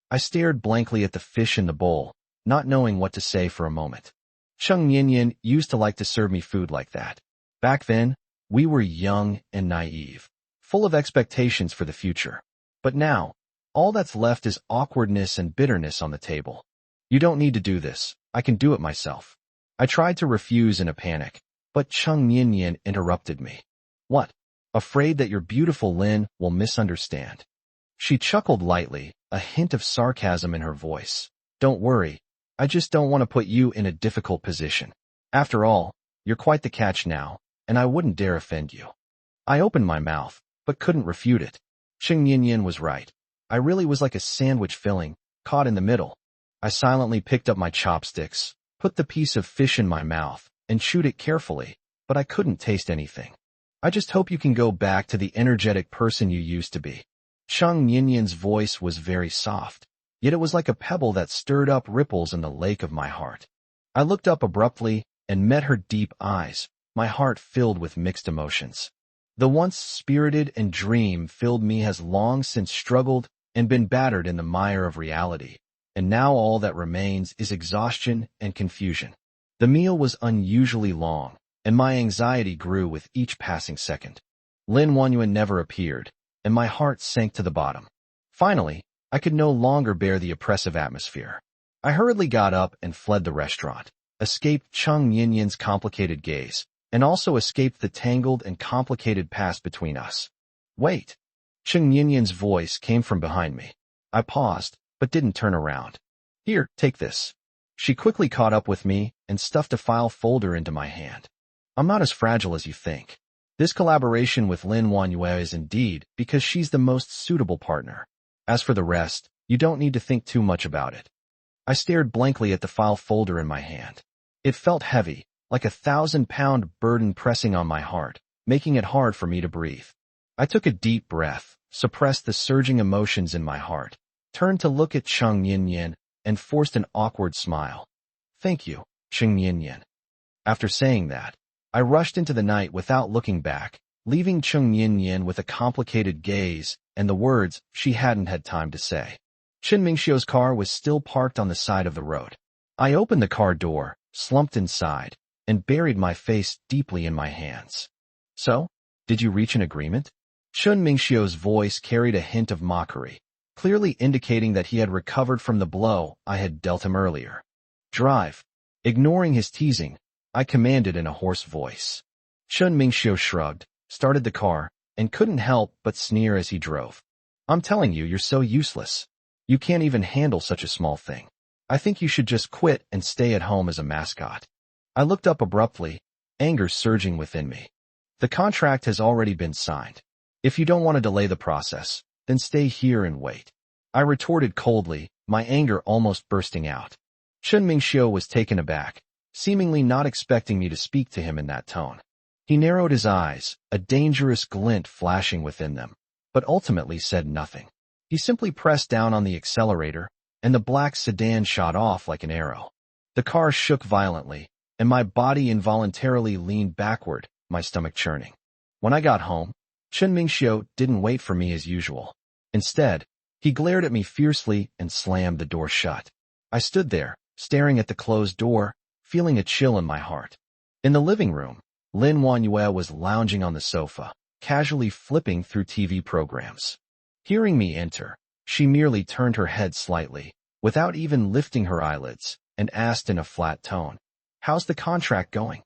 I stared blankly at the fish in the bowl, not knowing what to say for a moment. Cheng Yinyan used to like to serve me food like that. Back then, we were young and naive, full of expectations for the future. But now, all that's left is awkwardness and bitterness on the table. You don't need to do this, I can do it myself. I tried to refuse in a panic, but Cheng Yinyan interrupted me. What? Afraid that your beautiful Lin will misunderstand? She chuckled lightly, a hint of sarcasm in her voice. Don't worry, I just don't want to put you in a difficult position. After all, you're quite the catch now, and I wouldn't dare offend you. I opened my mouth, but couldn't refute it. Cheng Yinyan was right. I really was like a sandwich filling, caught in the middle. I silently picked up my chopsticks, put the piece of fish in my mouth, and chewed it carefully, but I couldn't taste anything. I just hope you can go back to the energetic person you used to be. Cheng Yinyan's voice was very soft, yet it was like a pebble that stirred up ripples in the lake of my heart. I looked up abruptly and met her deep eyes, my heart filled with mixed emotions. The once spirited and dream-filled me has long since struggled and been battered in the mire of reality, and now all that remains is exhaustion and confusion. The meal was unusually long, and my anxiety grew with each passing second. Lin Wanyuan never appeared, and my heart sank to the bottom. Finally, I could no longer bear the oppressive atmosphere. I hurriedly got up and fled the restaurant, escaped Cheng Yinyan's complicated gaze, and also escaped the tangled and complicated past between us. Wait! Cheng Yinyan's voice came from behind me. I paused, but didn't turn around. Here, take this. She quickly caught up with me and stuffed a file folder into my hand. I'm not as fragile as you think. This collaboration with Lin Wanyue is indeed because she's the most suitable partner. As for the rest, you don't need to think too much about it. I stared blankly at the file folder in my hand. It felt heavy, like a 1,000-pound burden pressing on my heart, making it hard for me to breathe. I took a deep breath, suppressed the surging emotions in my heart, turned to look at Cheng Yinyan, and forced an awkward smile. Thank you, Cheng Yinyan. After saying that, I rushed into the night without looking back, leaving Cheng Yinyan with a complicated gaze and the words she hadn't had time to say. Chen Mingxiu's car was still parked on the side of the road. I opened the car door, slumped inside, and buried my face deeply in my hands. So, did you reach an agreement? Chen Mingxiu's voice carried a hint of mockery, clearly indicating that he had recovered from the blow I had dealt him earlier. Drive. Ignoring his teasing, I commanded in a hoarse voice. Chen Mingxiu shrugged, started the car, and couldn't help but sneer as he drove. I'm telling you, you're so useless. You can't even handle such a small thing. I think you should just quit and stay at home as a mascot. I looked up abruptly, anger surging within me. The contract has already been signed. If you don't want to delay the process, then stay here and wait. I retorted coldly, my anger almost bursting out. Chen Mingxiu was taken aback, seemingly not expecting me to speak to him in that tone. He narrowed his eyes, a dangerous glint flashing within them, but ultimately said nothing. He simply pressed down on the accelerator, and the black sedan shot off like an arrow. The car shook violently, and my body involuntarily leaned backward, my stomach churning. When I got home, Chen Mingxiu didn't wait for me as usual. Instead, he glared at me fiercely and slammed the door shut. I stood there, staring at the closed door, feeling a chill in my heart. In the living room, Lin Wanyue was lounging on the sofa, casually flipping through TV programs. Hearing me enter, she merely turned her head slightly, without even lifting her eyelids, and asked in a flat tone, "How's the contract going?"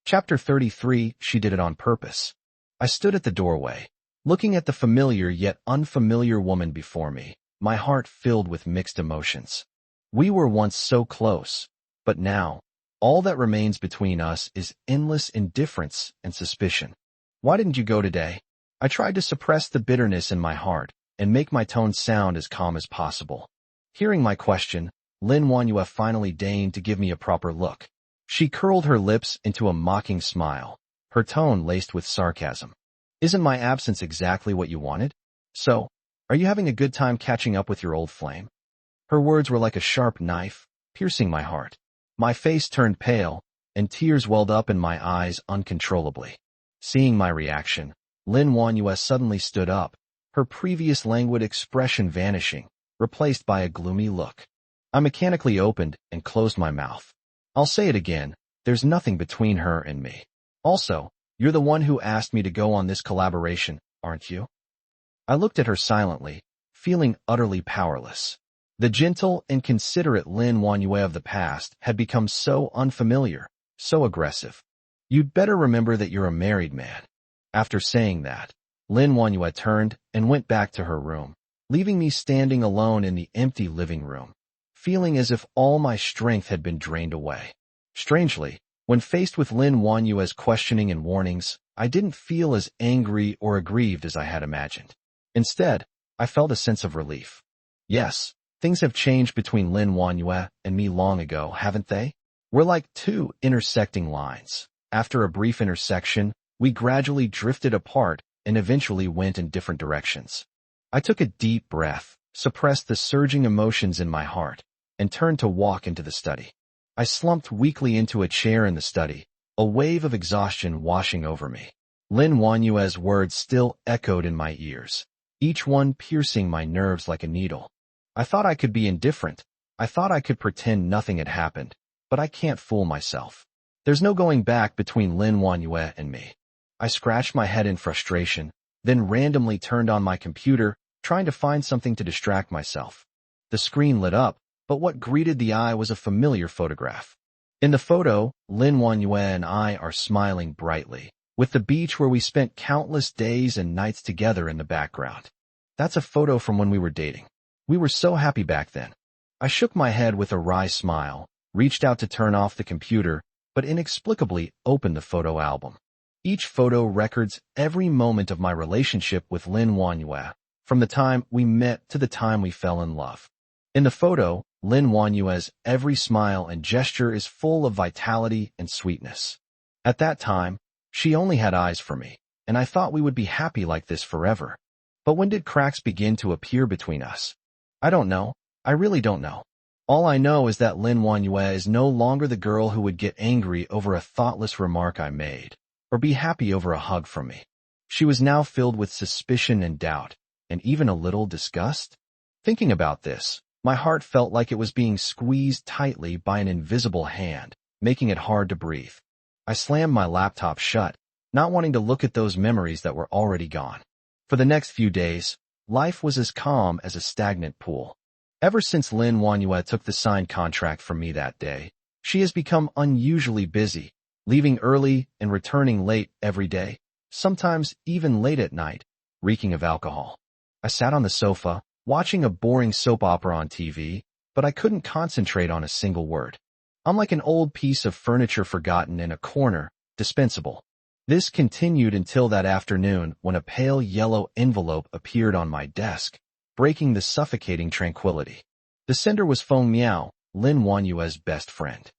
Chapter 33, She did it on purpose. I stood at the doorway, looking at the familiar yet unfamiliar woman before me, my heart filled with mixed emotions. We were once so close, but now, all that remains between us is endless indifference and suspicion. Why didn't you go today? I tried to suppress the bitterness in my heart and make my tone sound as calm as possible. Hearing my question, Lin Wanyue finally deigned to give me a proper look. She curled her lips into a mocking smile, her tone laced with sarcasm. Isn't my absence exactly what you wanted? So, are you having a good time catching up with your old flame? Her words were like a sharp knife, piercing my heart. My face turned pale, and tears welled up in my eyes uncontrollably. Seeing my reaction, Lin Wanyue suddenly stood up, her previous languid expression vanishing, replaced by a gloomy look. I mechanically opened and closed my mouth. I'll say it again, there's nothing between her and me. Also, you're the one who asked me to go on this collaboration, aren't you? I looked at her silently, feeling utterly powerless. The gentle and considerate Lin Wanyue of the past had become so unfamiliar, so aggressive. You'd better remember that you're a married man. After saying that, Lin Wanyue turned and went back to her room, leaving me standing alone in the empty living room, feeling as if all my strength had been drained away. Strangely, when faced with Lin Wanyue's questioning and warnings, I didn't feel as angry or aggrieved as I had imagined. Instead, I felt a sense of relief. Yes, things have changed between Lin Wanyue and me long ago, haven't they? We're like two intersecting lines. After a brief intersection, we gradually drifted apart and eventually went in different directions. I took a deep breath, suppressed the surging emotions in my heart, and turned to walk into the study. I slumped weakly into a chair in the study, a wave of exhaustion washing over me. Lin Wanyue's words still echoed in my ears, each one piercing my nerves like a needle. I thought I could be indifferent. I thought I could pretend nothing had happened, but I can't fool myself. There's no going back between Lin Wanyue and me. I scratched my head in frustration, then randomly turned on my computer, trying to find something to distract myself. The screen lit up, but what greeted the eye was a familiar photograph. In the photo, Lin Wanyue and I are smiling brightly, with the beach where we spent countless days and nights together in the background. That's a photo from when we were dating. We were so happy back then. I shook my head with a wry smile, reached out to turn off the computer, but inexplicably opened the photo album. Each photo records every moment of my relationship with Lin Wanyue, from the time we met to the time we fell in love. In the photo, Lin Wanyue's every smile and gesture is full of vitality and sweetness. At that time, she only had eyes for me, and I thought we would be happy like this forever. But when did cracks begin to appear between us? I don't know. I really don't know. All I know is that Lin Wanyue is no longer the girl who would get angry over a thoughtless remark I made, or be happy over a hug from me. She was now filled with suspicion and doubt, and even a little disgust. Thinking about this, my heart felt like it was being squeezed tightly by an invisible hand, making it hard to breathe. I slammed my laptop shut, not wanting to look at those memories that were already gone. For the next few days, life was as calm as a stagnant pool. Ever since Lin Wanyue took the signed contract from me that day, she has become unusually busy, leaving early and returning late every day, sometimes even late at night, reeking of alcohol. I sat on the sofa, watching a boring soap opera on TV, but I couldn't concentrate on a single word. I'm like an old piece of furniture forgotten in a corner, dispensable. This continued until that afternoon when a pale yellow envelope appeared on my desk, breaking the suffocating tranquility. The sender was Feng Miao, Lin Wanyue's best friend.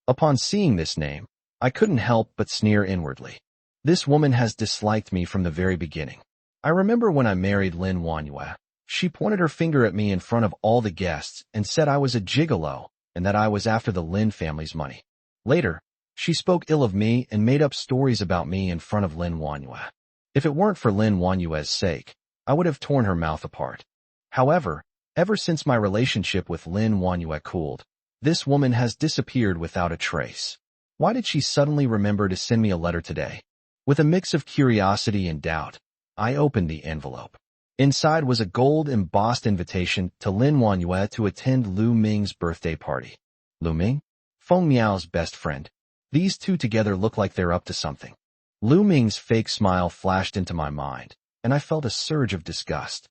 Upon seeing this name, I couldn't help but sneer inwardly. This woman has disliked me from the very beginning. I remember when I married Lin Wanyue, she pointed her finger at me in front of all the guests and said I was a gigolo and that I was after the Lin family's money. Later, she spoke ill of me and made up stories about me in front of Lin Wanyue. If it weren't for Lin Wanyue's sake, I would have torn her mouth apart. However, ever since my relationship with Lin Wanyue cooled, this woman has disappeared without a trace. Why did she suddenly remember to send me a letter today? With a mix of curiosity and doubt, I opened the envelope. Inside was a gold-embossed invitation to Lin Wanyue to attend Lu Ming's birthday party. Lu Ming? Feng Miao's best friend. These two together look like they're up to something. Lu Ming's fake smile flashed into my mind, and I felt a surge of disgust.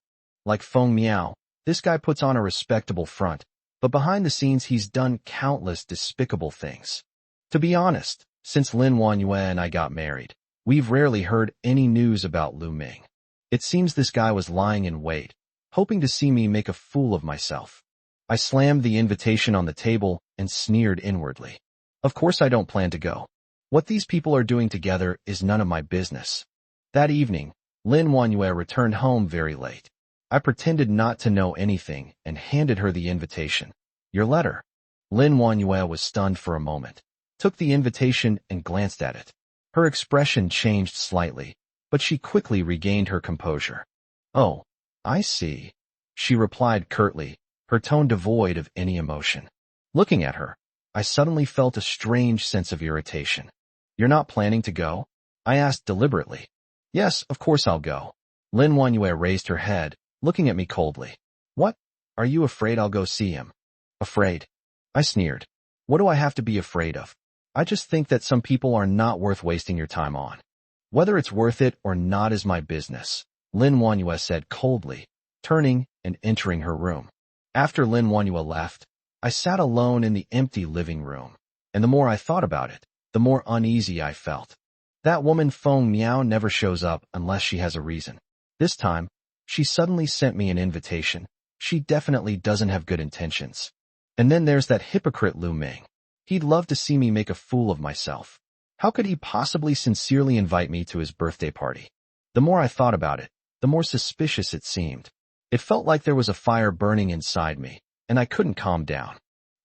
Like Feng Miao, this guy puts on a respectable front, but behind the scenes he's done countless despicable things. To be honest, since Lin Wanyue and I got married, we've rarely heard any news about Lu Ming. It seems this guy was lying in wait, hoping to see me make a fool of myself. I slammed the invitation on the table and sneered inwardly. Of course I don't plan to go. What these people are doing together is none of my business. That evening, Lin Wanyue returned home very late. I pretended not to know anything and handed her the invitation. Your letter. Lin Wanyue was stunned for a moment, took the invitation and glanced at it. Her expression changed slightly, but she quickly regained her composure. Oh, I see, she replied curtly, her tone devoid of any emotion. Looking at her, I suddenly felt a strange sense of irritation. You're not planning to go? I asked deliberately. Yes, of course I'll go. Lin Wanyue raised her head, looking at me coldly. What? Are you afraid I'll go see him? Afraid? I sneered. What do I have to be afraid of? I just think that some people are not worth wasting your time on. Whether it's worth it or not is my business, Lin Wanyue said coldly, turning and entering her room. After Lin Wanyue left, I sat alone in the empty living room, and the more I thought about it, the more uneasy I felt. That woman Feng Miao never shows up unless she has a reason. This time, she suddenly sent me an invitation. She definitely doesn't have good intentions. And then there's that hypocrite Lu Ming. He'd love to see me make a fool of myself. How could he possibly sincerely invite me to his birthday party? The more I thought about it, the more suspicious it seemed. It felt like there was a fire burning inside me, and I couldn't calm down.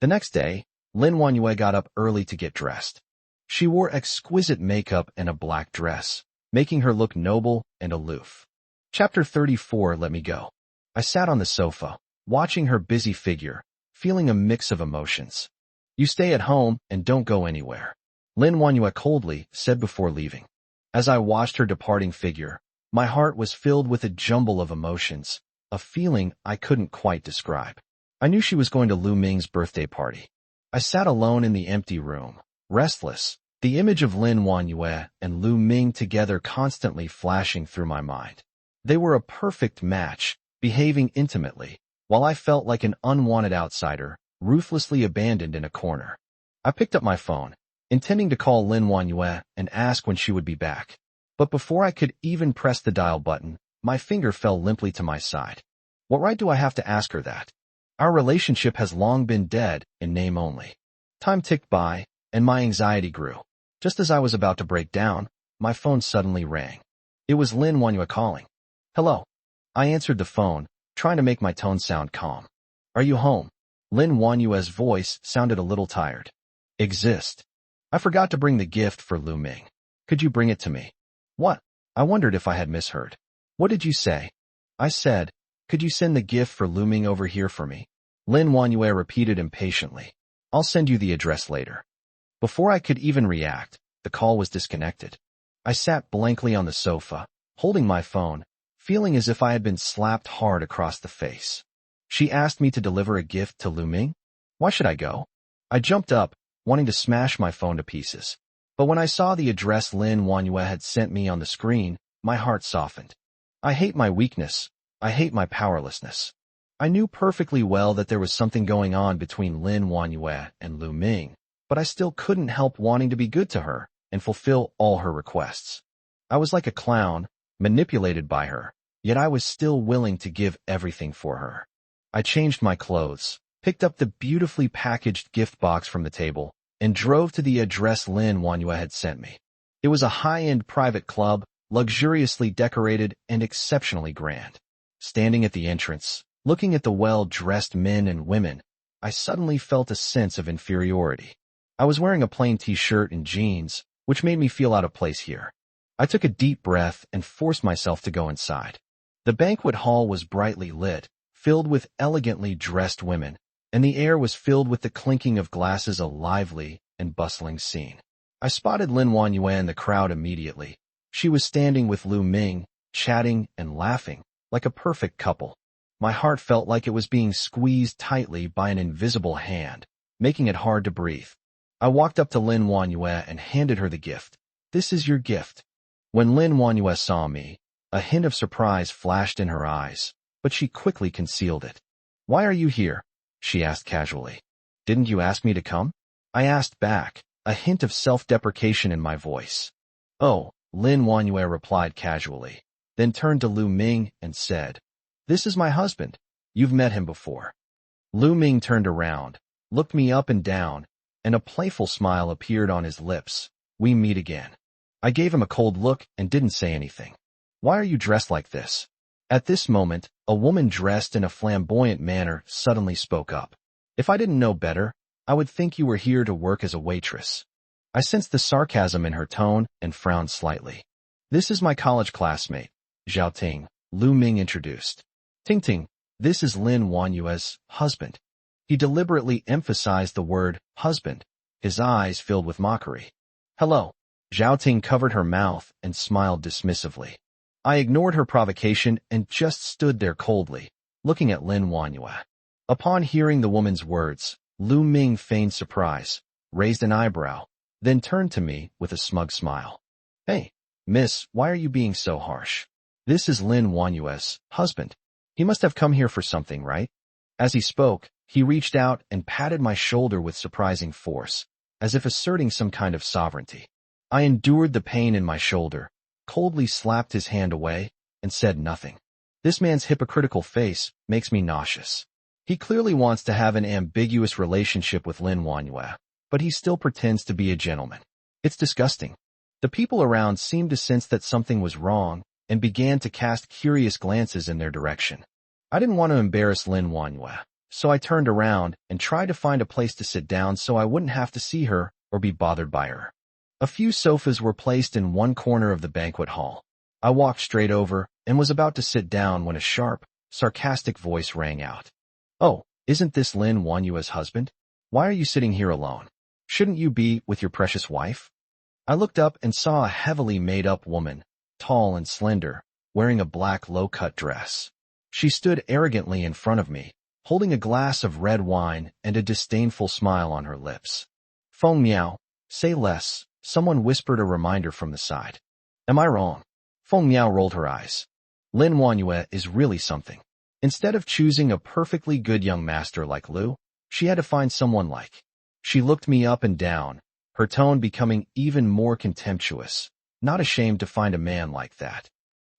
The next day, Lin Wanyue got up early to get dressed. She wore exquisite makeup and a black dress, making her look noble and aloof. Chapter 34, Let Me Go. I sat on the sofa, watching her busy figure, feeling a mix of emotions. You stay at home and don't go anywhere, Lin Wanyue coldly said before leaving. As I watched her departing figure, my heart was filled with a jumble of emotions, a feeling I couldn't quite describe. I knew she was going to Lu Ming's birthday party. I sat alone in the empty room, restless, the image of Lin Wanyue and Lu Ming together constantly flashing through my mind. They were a perfect match, behaving intimately, while I felt like an unwanted outsider, ruthlessly abandoned in a corner. I picked up my phone, intending to call Lin Wanyue and ask when she would be back. But before I could even press the dial button, my finger fell limply to my side. What right do I have to ask her that? Our relationship has long been dead in name only. Time ticked by, and my anxiety grew. Just as I was about to break down, my phone suddenly rang. It was Lin Wanyue calling. Hello. I answered the phone, trying to make my tone sound calm. Are you home? Lin Wanyue's voice sounded a little tired. Exist. I forgot to bring the gift for Lu Ming. Could you bring it to me? What? I wondered if I had misheard. What did you say? I said, could you send the gift for Lu Ming over here for me? Lin Wanyue repeated impatiently. I'll send you the address later. Before I could even react, the call was disconnected. I sat blankly on the sofa, holding my phone, feeling as if I had been slapped hard across the face. She asked me to deliver a gift to Lu Ming? Why should I go? I jumped up, wanting to smash my phone to pieces. But when I saw the address Lin Wanyue had sent me on the screen, my heart softened. I hate my weakness. I hate my powerlessness. I knew perfectly well that there was something going on between Lin Wanyue and Lu Ming, but I still couldn't help wanting to be good to her and fulfill all her requests. I was like a clown, manipulated by her, yet I was still willing to give everything for her. I changed my clothes, picked up the beautifully packaged gift box from the table, and drove to the address Lin Wanyue had sent me. It was a high-end private club, luxuriously decorated and exceptionally grand. Standing at the entrance, looking at the well-dressed men and women, I suddenly felt a sense of inferiority. I was wearing a plain t-shirt and jeans, which made me feel out of place here. I took a deep breath and forced myself to go inside. The banquet hall was brightly lit, filled with elegantly dressed women, and the air was filled with the clinking of glasses, a lively and bustling scene. I spotted Lin Wanyue in the crowd immediately. She was standing with Lu Ming, chatting and laughing, like a perfect couple. My heart felt like it was being squeezed tightly by an invisible hand, making it hard to breathe. I walked up to Lin Wanyue and handed her the gift. This is your gift. When Lin Wanyue saw me, a hint of surprise flashed in her eyes, but she quickly concealed it. Why are you here? she asked casually. Didn't you ask me to come? I asked back, a hint of self-deprecation in my voice. Oh, Lin Wanyue replied casually, then turned to Lu Ming and said, This is my husband. You've met him before. Lu Ming turned around, looked me up and down, and a playful smile appeared on his lips. We meet again. I gave him a cold look and didn't say anything. Why are you dressed like this? At this moment, a woman dressed in a flamboyant manner suddenly spoke up. If I didn't know better, I would think you were here to work as a waitress. I sensed the sarcasm in her tone and frowned slightly. This is my college classmate, Zhao Ting, Lu Ming introduced. Ting Ting, this is Lin Wanyue's husband. He deliberately emphasized the word husband, his eyes filled with mockery. Hello. Zhao Ting covered her mouth and smiled dismissively. I ignored her provocation and just stood there coldly, looking at Lin Wanyue. Upon hearing the woman's words, Lu Ming feigned surprise, raised an eyebrow, then turned to me with a smug smile. Hey, miss, why are you being so harsh? This is Lin Wanyue's husband. He must have come here for something, right? As he spoke, he reached out and patted my shoulder with surprising force, as if asserting some kind of sovereignty. I endured the pain in my shoulder, coldly slapped his hand away, and said nothing. This man's hypocritical face makes me nauseous. He clearly wants to have an ambiguous relationship with Lin Wanyue, but he still pretends to be a gentleman. It's disgusting. The people around seemed to sense that something was wrong and began to cast curious glances in their direction. I didn't want to embarrass Lin Wanyue, so I turned around and tried to find a place to sit down so I wouldn't have to see her or be bothered by her. A few sofas were placed in one corner of the banquet hall. I walked straight over and was about to sit down when a sharp, sarcastic voice rang out. Oh, isn't this Lin Wanyue's husband? Why are you sitting here alone? Shouldn't you be with your precious wife? I looked up and saw a heavily made-up woman, tall and slender, wearing a black low-cut dress. She stood arrogantly in front of me, holding a glass of red wine and a disdainful smile on her lips. Feng Miao, say less, someone whispered a reminder from the side. Am I wrong? Feng Miao rolled her eyes. Lin Wanyue is really something. Instead of choosing a perfectly good young master like Lu, she had to find someone like. She looked me up and down, her tone becoming even more contemptuous, not ashamed to find a man like that.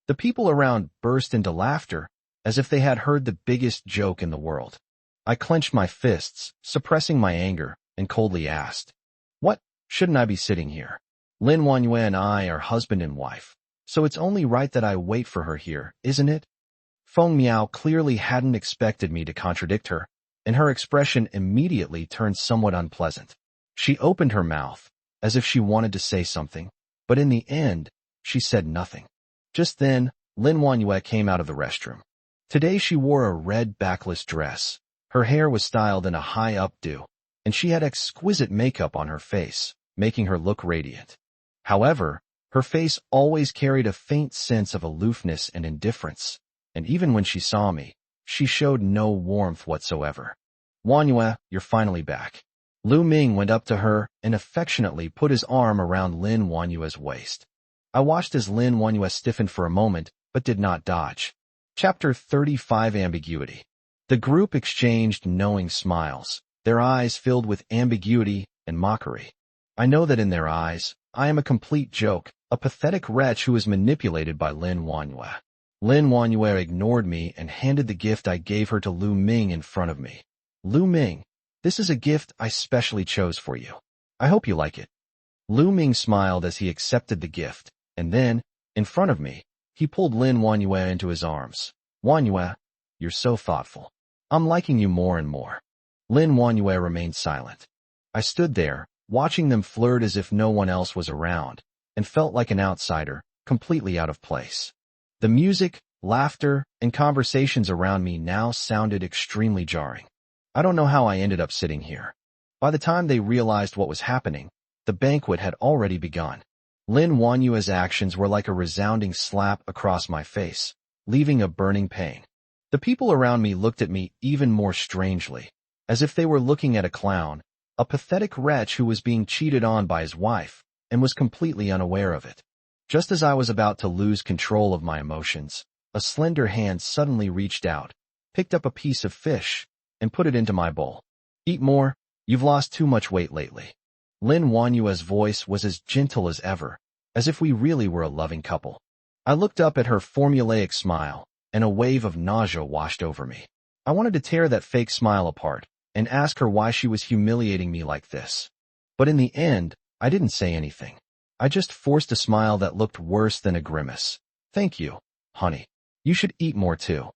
The people around burst into laughter, as if they had heard the biggest joke in the world. I clenched my fists, suppressing my anger, and coldly asked, What? Shouldn't I be sitting here? Lin Wanyue and I are husband and wife, so it's only right that I wait for her here, isn't it? Feng Miao clearly hadn't expected me to contradict her, and her expression immediately turned somewhat unpleasant. She opened her mouth, as if she wanted to say something, but in the end, she said nothing. Just then, Lin Wanyue came out of the restroom. Today she wore a red backless dress. Her hair was styled in a high updo, and she had exquisite makeup on her face, making her look radiant. However, her face always carried a faint sense of aloofness and indifference, and even when she saw me, she showed no warmth whatsoever. Wanyue, you're finally back. Lu Ming went up to her and affectionately put his arm around Lin Wanyue's waist. I watched as Lin Wanyue stiffened for a moment, but did not dodge. Chapter 35 Ambiguity. The group exchanged knowing smiles, their eyes filled with ambiguity and mockery. I know that in their eyes, I am a complete joke, a pathetic wretch who is manipulated by Lin Wanyue. Lin Wanyue ignored me and handed the gift I gave her to Lu Ming in front of me. Lu Ming, this is a gift I specially chose for you. I hope you like it. Lu Ming smiled as he accepted the gift, and then, in front of me, he pulled Lin Wanyue into his arms. Wanyue, you're so thoughtful. I'm liking you more and more. Lin Wanyue remained silent. I stood there, watching them flirt as if no one else was around, and felt like an outsider, completely out of place. The music, laughter, and conversations around me now sounded extremely jarring. I don't know how I ended up sitting here. By the time they realized what was happening, the banquet had already begun. Lin Wanyue's actions were like a resounding slap across my face, leaving a burning pain. The people around me looked at me even more strangely, as if they were looking at a clown, a pathetic wretch who was being cheated on by his wife, and was completely unaware of it. Just as I was about to lose control of my emotions, a slender hand suddenly reached out, picked up a piece of fish, and put it into my bowl. Eat more, you've lost too much weight lately. Lin Wanyue's voice was as gentle as ever, as if we really were a loving couple. I looked up at her formulaic smile, and a wave of nausea washed over me. I wanted to tear that fake smile apart and ask her why she was humiliating me like this. But in the end, I didn't say anything. I just forced a smile that looked worse than a grimace. Thank you, honey. You should eat more too.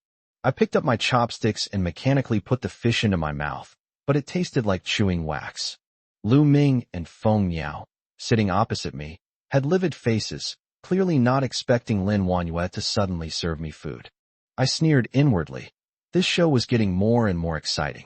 I picked up my chopsticks and mechanically put the fish into my mouth, but it tasted like chewing wax. Lu Ming and Feng Niao, sitting opposite me, had livid faces, clearly not expecting Lin Wanyue to suddenly serve me food. I sneered inwardly. This show was getting more and more exciting.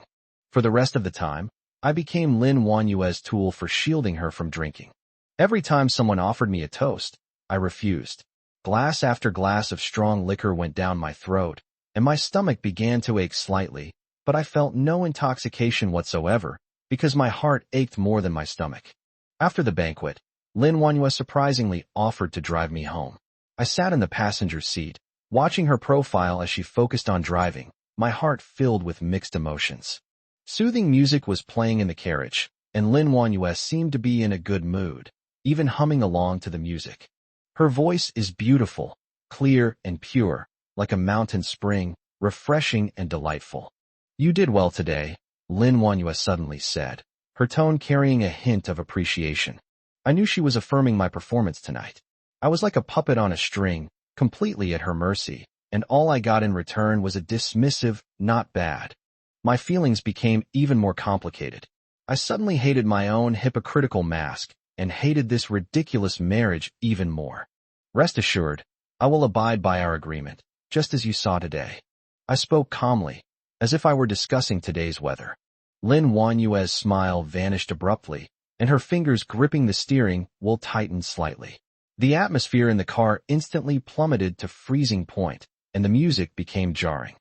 For the rest of the time, I became Lin Wanyue's tool for shielding her from drinking. Every time someone offered me a toast, I refused. Glass after glass of strong liquor went down my throat, and my stomach began to ache slightly, but I felt no intoxication whatsoever, because my heart ached more than my stomach. After the banquet, Lin Wanyue surprisingly offered to drive me home. I sat in the passenger seat, watching her profile as she focused on driving, my heart filled with mixed emotions. Soothing music was playing in the carriage, and Lin Wanyue seemed to be in a good mood, even humming along to the music. Her voice is beautiful, clear and pure, like a mountain spring, refreshing and delightful. You did well today, Lin Wanyue suddenly said, her tone carrying a hint of appreciation. I knew she was affirming my performance tonight. I was like a puppet on a string, completely at her mercy, and all I got in return was a dismissive, not bad. My feelings became even more complicated. I suddenly hated my own hypocritical mask, and hated this ridiculous marriage even more. Rest assured, I will abide by our agreement, just as you saw today. I spoke calmly, as if I were discussing today's weather. Lin Wanyue's smile vanished abruptly, and her fingers gripping the steering wheel tightened slightly. The atmosphere in the car instantly plummeted to freezing point, and the music became jarring.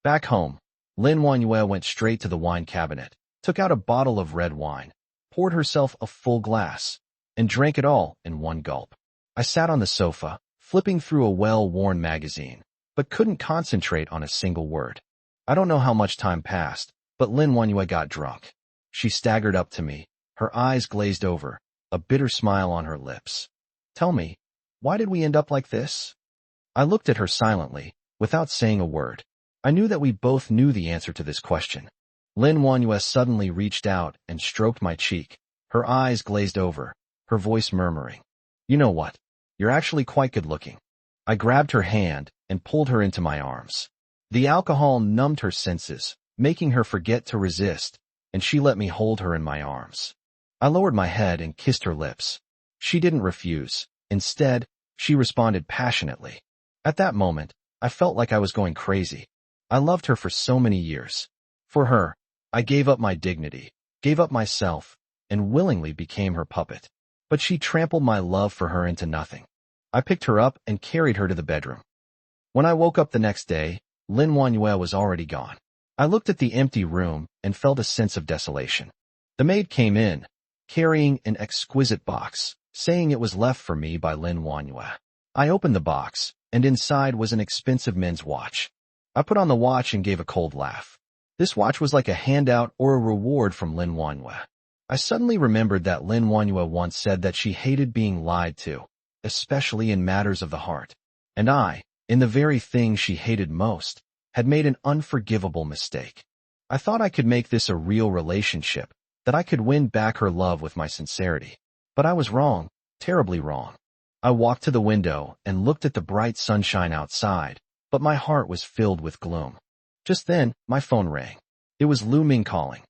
Back home, Lin Wanyue went straight to the wine cabinet, took out a bottle of red wine, poured herself a full glass, and drank it all in one gulp. I sat on the sofa, flipping through a well-worn magazine, but couldn't concentrate on a single word. I don't know how much time passed, but Lin Wanyue got drunk. She staggered up to me, her eyes glazed over, a bitter smile on her lips. Tell me, why did we end up like this? I looked at her silently, without saying a word. I knew that we both knew the answer to this question. Lin Wanyue suddenly reached out and stroked my cheek, her eyes glazed over, her voice murmuring. You know what? You're actually quite good-looking. I grabbed her hand and pulled her into my arms. The alcohol numbed her senses, making her forget to resist, and she let me hold her in my arms. I lowered my head and kissed her lips. She didn't refuse. Instead, she responded passionately. At that moment, I felt like I was going crazy. I loved her for so many years. For her, I gave up my dignity, gave up myself, and willingly became her puppet. But she trampled my love for her into nothing. I picked her up and carried her to the bedroom. When I woke up the next day, Lin Wanyue was already gone. I looked at the empty room and felt a sense of desolation. The maid came in, carrying an exquisite box, saying it was left for me by Lin Wanyue. I opened the box, and inside was an expensive men's watch. I put on the watch and gave a cold laugh. This watch was like a handout or a reward from Lin Wanyue. I suddenly remembered that Lin Wanyue once said that she hated being lied to, especially in matters of the heart. And I, in the very thing she hated most, had made an unforgivable mistake. I thought I could make this a real relationship, that I could win back her love with my sincerity. But I was wrong, terribly wrong. I walked to the window and looked at the bright sunshine outside, but my heart was filled with gloom. Just then, my phone rang. It was Lu Ming calling.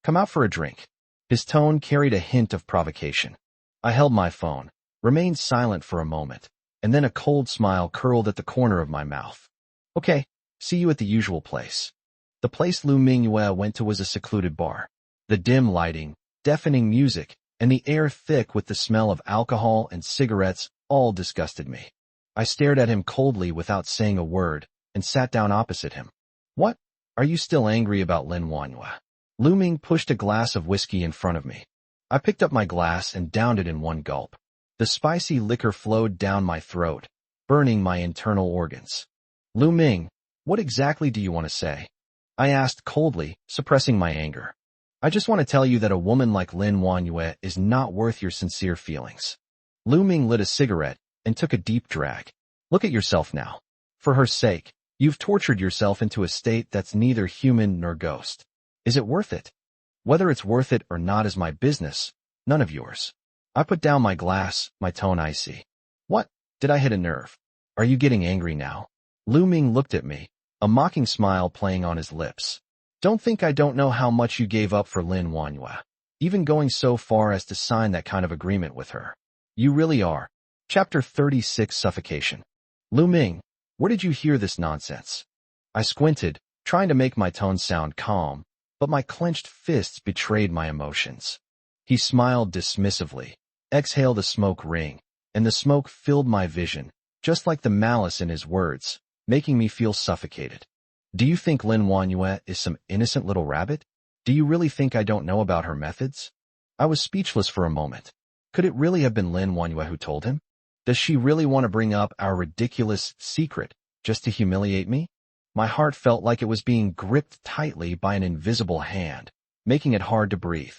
Come out for a drink. His tone carried a hint of provocation. I held my phone, remained silent for a moment, and then a cold smile curled at the corner of my mouth. Okay, see you at the usual place. The place Lu Mingyue went to was a secluded bar. The dim lighting, deafening music, and the air thick with the smell of alcohol and cigarettes all disgusted me. I stared at him coldly without saying a word, and sat down opposite him. What? Are you still angry about Lin Wanyue? Lu Ming pushed a glass of whiskey in front of me. I picked up my glass and downed it in one gulp. The spicy liquor flowed down my throat, burning my internal organs. Lu Ming, what exactly do you want to say? I asked coldly, suppressing my anger. I just want to tell you that a woman like Lin Wanyue is not worth your sincere feelings. Lu Ming lit a cigarette and took a deep drag. Look at yourself now. For her sake, you've tortured yourself into a state that's neither human nor ghost. Is it worth it? Whether it's worth it or not is my business, none of yours. I put down my glass, my tone icy. What? Did I hit a nerve? Are you getting angry now? Lu Ming looked at me, a mocking smile playing on his lips. Don't think I don't know how much you gave up for Lin Wanyue, even going so far as to sign that kind of agreement with her. You really are. Chapter 36 Suffocation. Lu Ming, where did you hear this nonsense? I squinted, trying to make my tone sound calm, but my clenched fists betrayed my emotions. He smiled dismissively, exhaled a smoke ring, and the smoke filled my vision, just like the malice in his words, making me feel suffocated. Do you think Lin Wanyue is some innocent little rabbit? Do you really think I don't know about her methods? I was speechless for a moment. Could it really have been Lin Wanyue who told him? Does she really want to bring up our ridiculous secret just to humiliate me? My heart felt like it was being gripped tightly by an invisible hand, making it hard to breathe.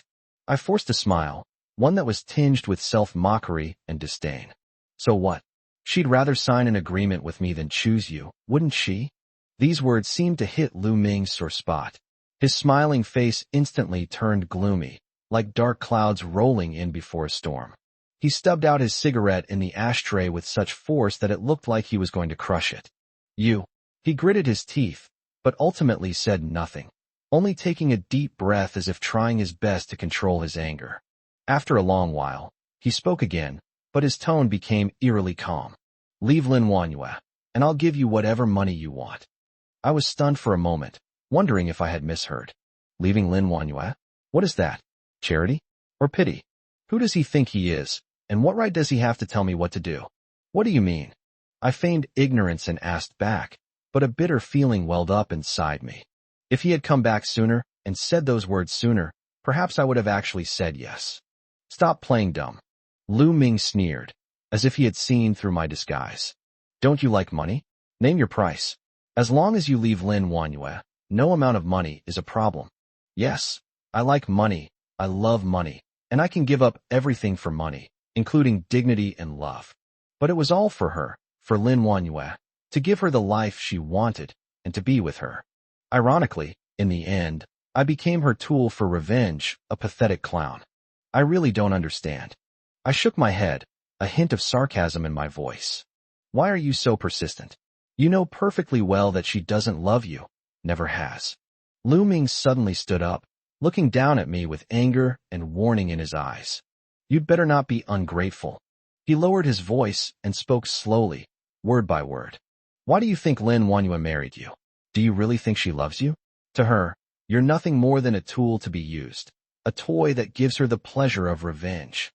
I forced a smile, one that was tinged with self-mockery and disdain. So what? She'd rather sign an agreement with me than choose you, wouldn't she? These words seemed to hit Lu Ming's sore spot. His smiling face instantly turned gloomy, like dark clouds rolling in before a storm. He stubbed out his cigarette in the ashtray with such force that it looked like he was going to crush it. You. He gritted his teeth, but ultimately said nothing, only taking a deep breath as if trying his best to control his anger. After a long while, he spoke again, but his tone became eerily calm. Leave Lin Wanyue, and I'll give you whatever money you want. I was stunned for a moment, wondering if I had misheard. Leaving Lin Wanyue? What is that? Charity? Or pity? Who does he think he is, and what right does he have to tell me what to do? What do you mean? I feigned ignorance and asked back, but a bitter feeling welled up inside me. If he had come back sooner and said those words sooner, perhaps I would have actually said yes. Stop playing dumb. Lu Ming sneered, as if he had seen through my disguise. Don't you like money? Name your price. As long as you leave Lin Wanyue, no amount of money is a problem. Yes, I like money, I love money, and I can give up everything for money, including dignity and love. But it was all for her, for Lin Wanyue, to give her the life she wanted, and to be with her. Ironically, in the end, I became her tool for revenge, a pathetic clown. I really don't understand. I shook my head, a hint of sarcasm in my voice. Why are you so persistent? You know perfectly well that she doesn't love you, never has. Lu Ming suddenly stood up, looking down at me with anger and warning in his eyes. You'd better not be ungrateful. He lowered his voice and spoke slowly, word by word. Why do you think Lin Wanyue married you? Do you really think she loves you? To her, you're nothing more than a tool to be used, a toy that gives her the pleasure of revenge.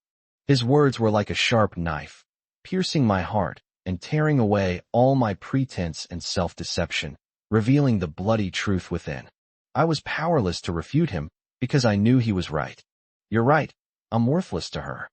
His words were like a sharp knife, piercing my heart and tearing away all my pretense and self-deception, revealing the bloody truth within. I was powerless to refute him because I knew he was right. You're right, I'm worthless to her.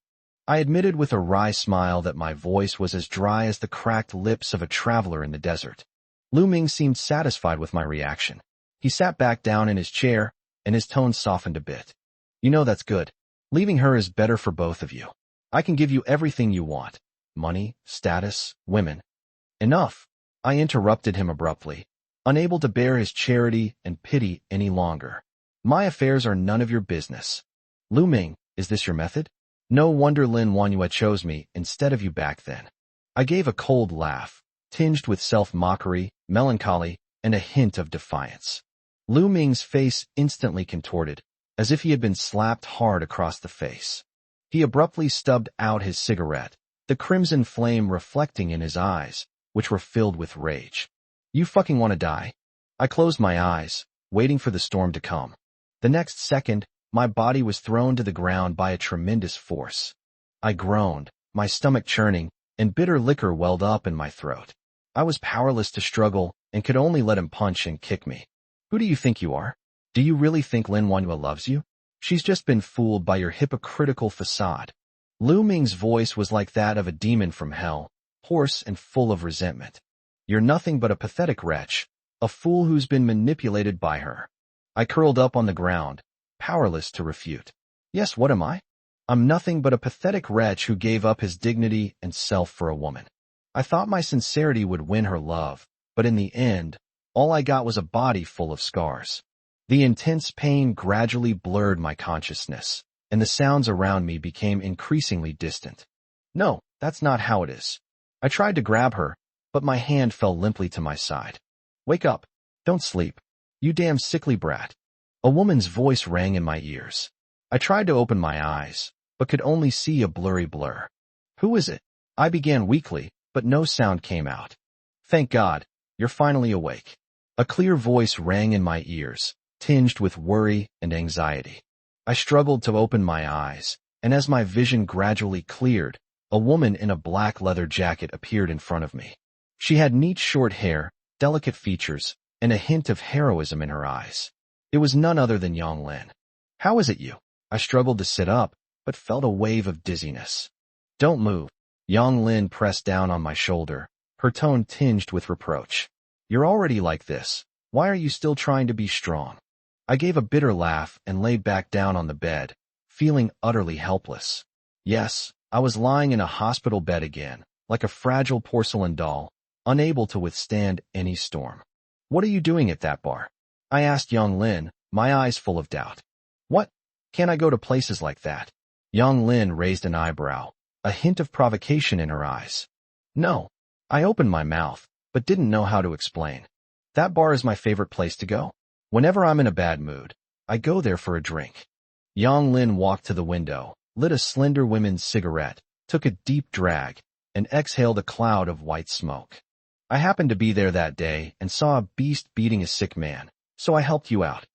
I admitted with a wry smile that my voice was as dry as the cracked lips of a traveler in the desert. Lu Ming seemed satisfied with my reaction. He sat back down in his chair, and his tone softened a bit. You know that's good. Leaving her is better for both of you. I can give you everything you want. Money, status, women. Enough. I interrupted him abruptly, unable to bear his charity and pity any longer. My affairs are none of your business. Lu Ming, is this your method? No wonder Lin Wanyue chose me instead of you back then. I gave a cold laugh, tinged with self-mockery, melancholy, and a hint of defiance. Lu Ming's face instantly contorted, as if he had been slapped hard across the face. He abruptly stubbed out his cigarette, the crimson flame reflecting in his eyes, which were filled with rage. You fucking want to die? I closed my eyes, waiting for the storm to come. The next second, my body was thrown to the ground by a tremendous force. I groaned, my stomach churning, and bitter liquor welled up in my throat. I was powerless to struggle and could only let him punch and kick me. Who do you think you are? Do you really think Lin Wanyue loves you? She's just been fooled by your hypocritical facade. Lu Ming's voice was like that of a demon from hell, hoarse and full of resentment. You're nothing but a pathetic wretch, a fool who's been manipulated by her. I curled up on the ground, powerless to refute. Yes, what am I? I'm nothing but a pathetic wretch who gave up his dignity and self for a woman. I thought my sincerity would win her love, but in the end, all I got was a body full of scars. The intense pain gradually blurred my consciousness, and the sounds around me became increasingly distant. No, that's not how it is. I tried to grab her, but my hand fell limply to my side. Wake up. Don't sleep. You damn sickly brat. A woman's voice rang in my ears. I tried to open my eyes, but could only see a blurry blur. Who is it? I began weakly, but no sound came out. Thank God, you're finally awake. A clear voice rang in my ears, tinged with worry and anxiety. I struggled to open my eyes, and as my vision gradually cleared, a woman in a black leather jacket appeared in front of me. She had neat short hair, delicate features, and a hint of heroism in her eyes. It was none other than Yang Lin. How is it you? I struggled to sit up, but felt a wave of dizziness. Don't move. Yang Lin pressed down on my shoulder, her tone tinged with reproach. You're already like this. Why are you still trying to be strong? I gave a bitter laugh and lay back down on the bed, feeling utterly helpless. Yes, I was lying in a hospital bed again, like a fragile porcelain doll, unable to withstand any storm. What are you doing at that bar? I asked Yang Lin, my eyes full of doubt. What? Can't I go to places like that? Yang Lin raised an eyebrow, a hint of provocation in her eyes. No. I opened my mouth, but didn't know how to explain. That bar is my favorite place to go. Whenever I'm in a bad mood, I go there for a drink. Yang Lin walked to the window, lit a slender woman's cigarette, took a deep drag, and exhaled a cloud of white smoke. I happened to be there that day and saw a beast beating a sick man, so I helped you out.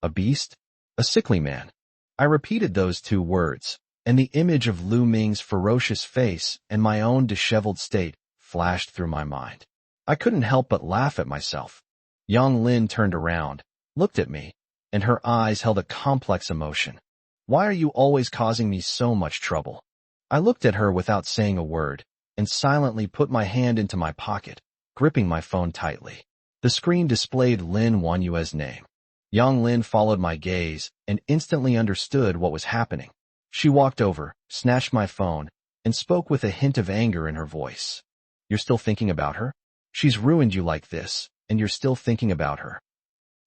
A beast? A sickly man. I repeated those two words, and the image of Lu Ming's ferocious face and my own disheveled state flashed through my mind. I couldn't help but laugh at myself. Yang Lin turned around, looked at me, and her eyes held a complex emotion. Why are you always causing me so much trouble? I looked at her without saying a word, and silently put my hand into my pocket, gripping my phone tightly. The screen displayed Lin Wanyue's name. Yang Lin followed my gaze and instantly understood what was happening. She walked over, snatched my phone, and spoke with a hint of anger in her voice. You're still thinking about her? She's ruined you like this, and you're still thinking about her.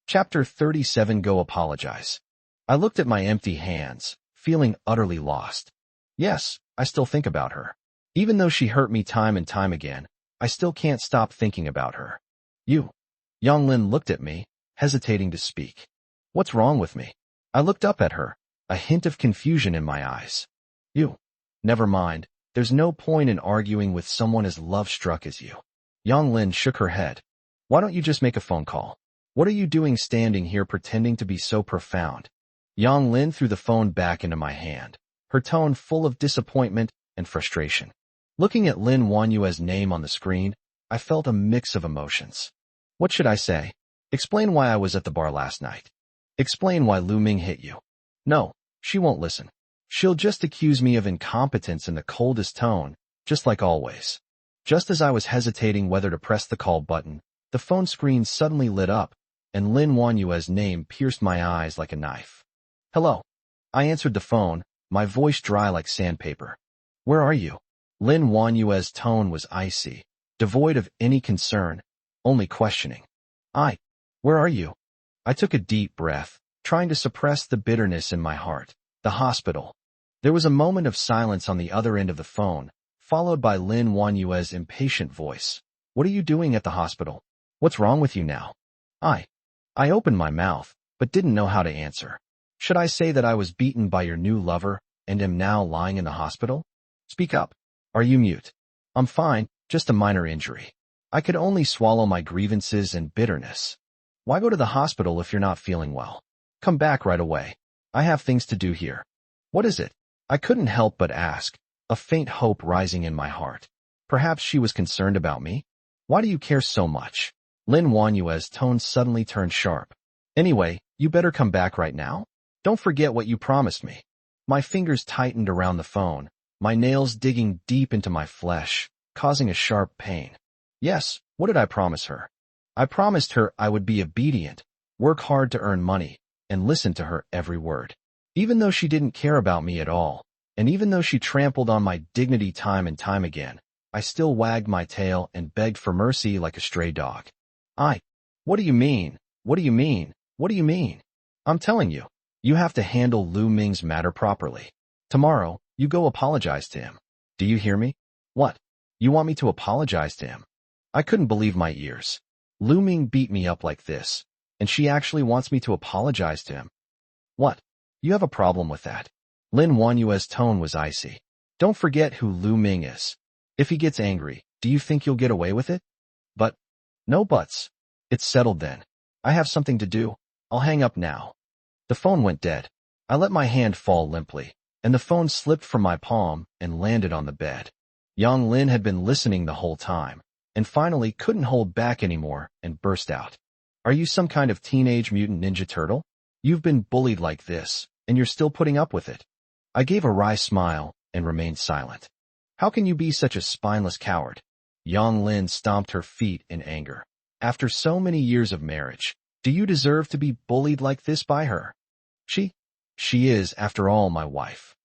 Chapter 37. Go apologize. I looked at my empty hands, feeling utterly lost. Yes, I still think about her. Even though she hurt me time and time again, I still can't stop thinking about her. You. Yang Lin looked at me, hesitating to speak. What's wrong with me? I looked up at her, a hint of confusion in my eyes. You. Never mind, there's no point in arguing with someone as love-struck as you. Yang Lin shook her head. Why don't you just make a phone call? What are you doing standing here pretending to be so profound? Yang Lin threw the phone back into my hand, her tone full of disappointment and frustration. Looking at Lin Wanyue's name on the screen, I felt a mix of emotions. What should I say? Explain why I was at the bar last night. Explain why Lu Ming hit you. No, she won't listen. She'll just accuse me of incompetence in the coldest tone, just like always. Just as I was hesitating whether to press the call button, the phone screen suddenly lit up, and Lin Wanyue's name pierced my eyes like a knife. Hello. I answered the phone, my voice dry like sandpaper. Where are you? Lin Wanyue's tone was icy, devoid of any concern, only questioning. Where are you? I took a deep breath, trying to suppress the bitterness in my heart. The hospital. There was a moment of silence on the other end of the phone, followed by Lin Wanyue's impatient voice. What are you doing at the hospital? What's wrong with you now? I opened my mouth, but didn't know how to answer. Should I say that I was beaten by your new lover and am now lying in the hospital? Speak up. Are you mute? I'm fine, just a minor injury. I could only swallow my grievances and bitterness. Why go to the hospital if you're not feeling well? Come back right away. I have things to do here. What is it? I couldn't help but ask, a faint hope rising in my heart. Perhaps she was concerned about me? Why do you care so much? Lin Wanyue's tone suddenly turned sharp. Anyway, you better come back right now. Don't forget what you promised me. My fingers tightened around the phone, my nails digging deep into my flesh, causing a sharp pain. Yes, what did I promise her? I promised her I would be obedient, work hard to earn money, and listen to her every word. Even though she didn't care about me at all, and even though she trampled on my dignity time and time again, I still wagged my tail and begged for mercy like a stray dog. What do you mean? What do you mean? What do you mean? I'm telling you, you have to handle Lu Ming's matter properly. Tomorrow, you go apologize to him. Do you hear me? What? You want me to apologize to him? I couldn't believe my ears. Lu Ming beat me up like this, and she actually wants me to apologize to him. What? You have a problem with that? Lin Wanyue's tone was icy. Don't forget who Lu Ming is. If he gets angry, do you think you'll get away with it? But, no buts. It's settled then. I have something to do. I'll hang up now. The phone went dead. I let my hand fall limply, and the phone slipped from my palm and landed on the bed. Yang Lin had been listening the whole time, and finally couldn't hold back anymore and burst out. Are you some kind of teenage mutant ninja turtle? You've been bullied like this, and you're still putting up with it. I gave a wry smile and remained silent. How can you be such a spineless coward? Yang Lin stomped her feet in anger. After so many years of marriage, do you deserve to be bullied like this by her? She is, after all, my wife.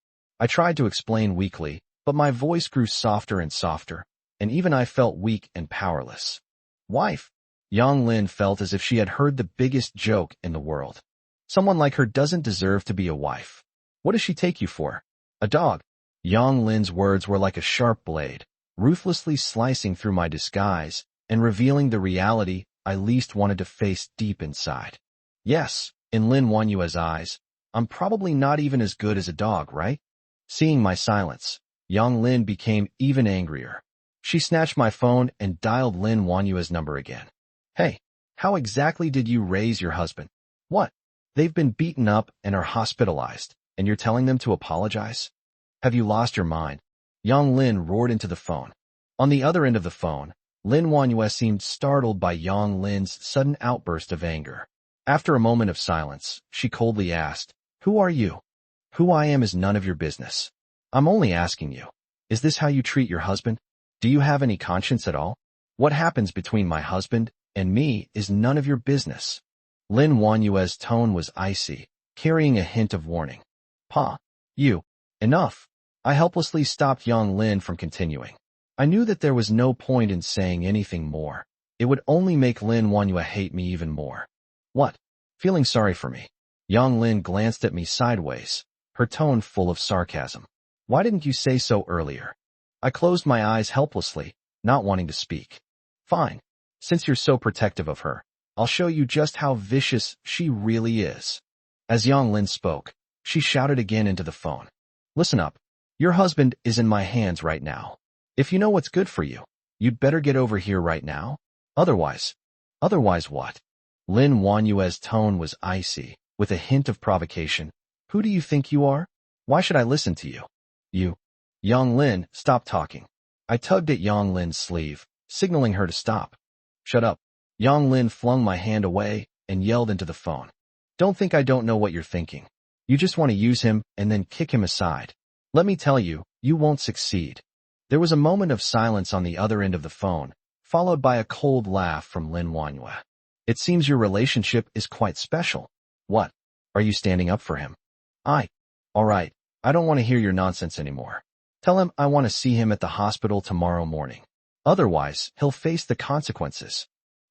I tried to explain weakly, but my voice grew softer and softer, and even I felt weak and powerless. Wife? Yang Lin felt as if she had heard the biggest joke in the world. Someone like her doesn't deserve to be a wife. What does she take you for? A dog? Yang Lin's words were like a sharp blade, ruthlessly slicing through my disguise and revealing the reality I least wanted to face deep inside. Yes, in Lin Wanyue's eyes, I'm probably not even as good as a dog, right? Seeing my silence, Yang Lin became even angrier. She snatched my phone and dialed Lin Wanyue's number again. Hey, how exactly did you raise your husband? What? They've been beaten up and are hospitalized, and you're telling them to apologize? Have you lost your mind? Yang Lin roared into the phone. On the other end of the phone, Lin Wanyue seemed startled by Yang Lin's sudden outburst of anger. After a moment of silence, she coldly asked, Who are you? Who I am is none of your business. I'm only asking you, is this how you treat your husband? Do you have any conscience at all? What happens between my husband and me is none of your business. Lin Wanyue's tone was icy, carrying a hint of warning. Enough. I helplessly stopped Yang Lin from continuing. I knew that there was no point in saying anything more. It would only make Lin Wanyue hate me even more. What? Feeling sorry for me? Yang Lin glanced at me sideways, her tone full of sarcasm. Why didn't you say so earlier? I closed my eyes helplessly, not wanting to speak. Fine. Since you're so protective of her, I'll show you just how vicious she really is. As Yang Lin spoke, she shouted again into the phone. Listen up. Your husband is in my hands right now. If you know what's good for you, you'd better get over here right now. Otherwise what? Lin Wanyue's tone was icy, with a hint of provocation. Who do you think you are? Why should I listen to you? You. Yang Lin, stop talking. I tugged at Yang Lin's sleeve, signaling her to stop. Shut up. Yang Lin flung my hand away and yelled into the phone. Don't think I don't know what you're thinking. You just want to use him and then kick him aside. Let me tell you, you won't succeed. There was a moment of silence on the other end of the phone, followed by a cold laugh from Lin Wanyue. It seems your relationship is quite special. What? Are you standing up for him? All right, I don't want to hear your nonsense anymore. Tell him I want to see him at the hospital tomorrow morning. Otherwise, he'll face the consequences.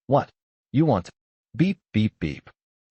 What? You want to? Beep, beep, beep.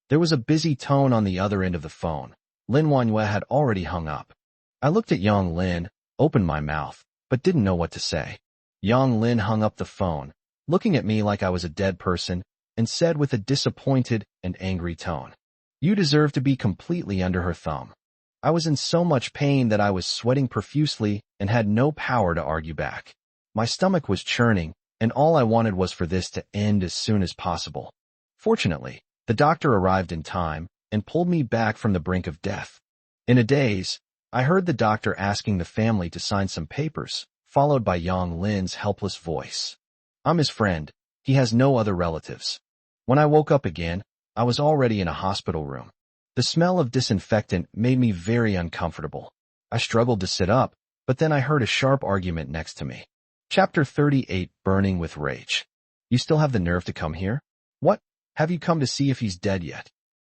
There was a busy tone on the other end of the phone. Lin Wanyue had already hung up. I looked at Yang Lin, opened my mouth, but didn't know what to say. Yang Lin hung up the phone, looking at me like I was a dead person, and said with a disappointed and angry tone, You deserve to be completely under her thumb. I was in so much pain that I was sweating profusely and had no power to argue back. My stomach was churning, and all I wanted was for this to end as soon as possible. Fortunately, the doctor arrived in time and pulled me back from the brink of death. In a daze, I heard the doctor asking the family to sign some papers, followed by Yang Lin's helpless voice. I'm his friend. He has no other relatives. When I woke up again, I was already in a hospital room. The smell of disinfectant made me very uncomfortable. I struggled to sit up, but then I heard a sharp argument next to me. Chapter 38, Burning with Rage. You still have the nerve to come here? What? Have you come to see if he's dead yet?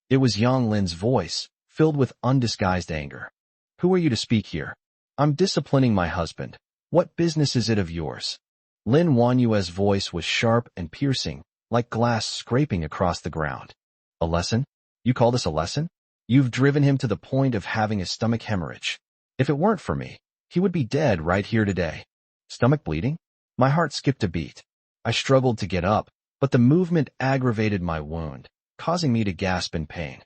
It was Yang Lin's voice, filled with undisguised anger. Who are you to speak here? I'm disciplining my husband. What business is it of yours? Lin Wanyue's voice was sharp and piercing, like glass scraping across the ground. A lesson? You call this a lesson? You've driven him to the point of having a stomach hemorrhage. If it weren't for me, he would be dead right here today. Stomach bleeding? My heart skipped a beat. I struggled to get up, but the movement aggravated my wound, causing me to gasp in pain.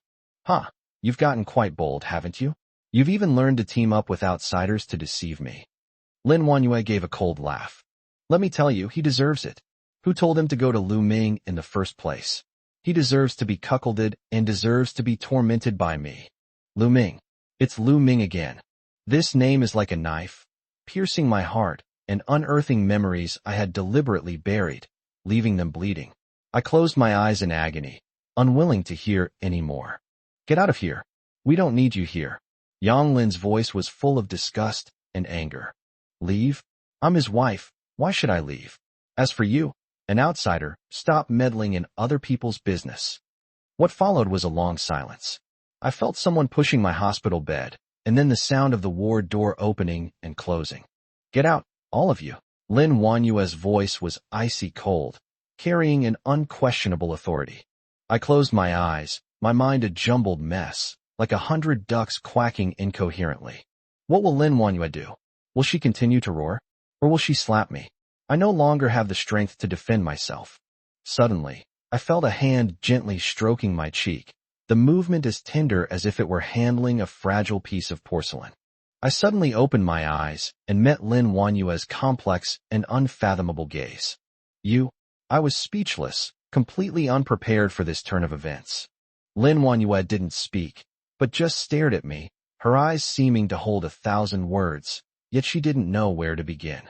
Huh, you've gotten quite bold, haven't you? You've even learned to team up with outsiders to deceive me. Lin Wanyue gave a cold laugh. Let me tell you, he deserves it. Who told him to go to Lu Ming in the first place? He deserves to be cuckolded and deserves to be tormented by me. Lu Ming. It's Lu Ming again. This name is like a knife, piercing my heart and unearthing memories I had deliberately buried, leaving them bleeding. I closed my eyes in agony, unwilling to hear any more. Get out of here. We don't need you here. Yang Lin's voice was full of disgust and anger. Leave? I'm his wife. Why should I leave? As for you, an outsider, stop meddling in other people's business. What followed was a long silence. I felt someone pushing my hospital bed, and then the sound of the ward door opening and closing. Get out, all of you. Lin Wanyue's voice was icy cold, carrying an unquestionable authority. I closed my eyes, my mind a jumbled mess, like 100 ducks quacking incoherently. What will Lin Wanyue do? Will she continue to roar? Or will she slap me? I no longer have the strength to defend myself. Suddenly, I felt a hand gently stroking my cheek, the movement as tender as if it were handling a fragile piece of porcelain. I suddenly opened my eyes and met Lin Wanyue's complex and unfathomable gaze. I was speechless, completely unprepared for this turn of events. Lin Wanyue didn't speak, but just stared at me, her eyes seeming to hold 1,000 words, yet she didn't know where to begin.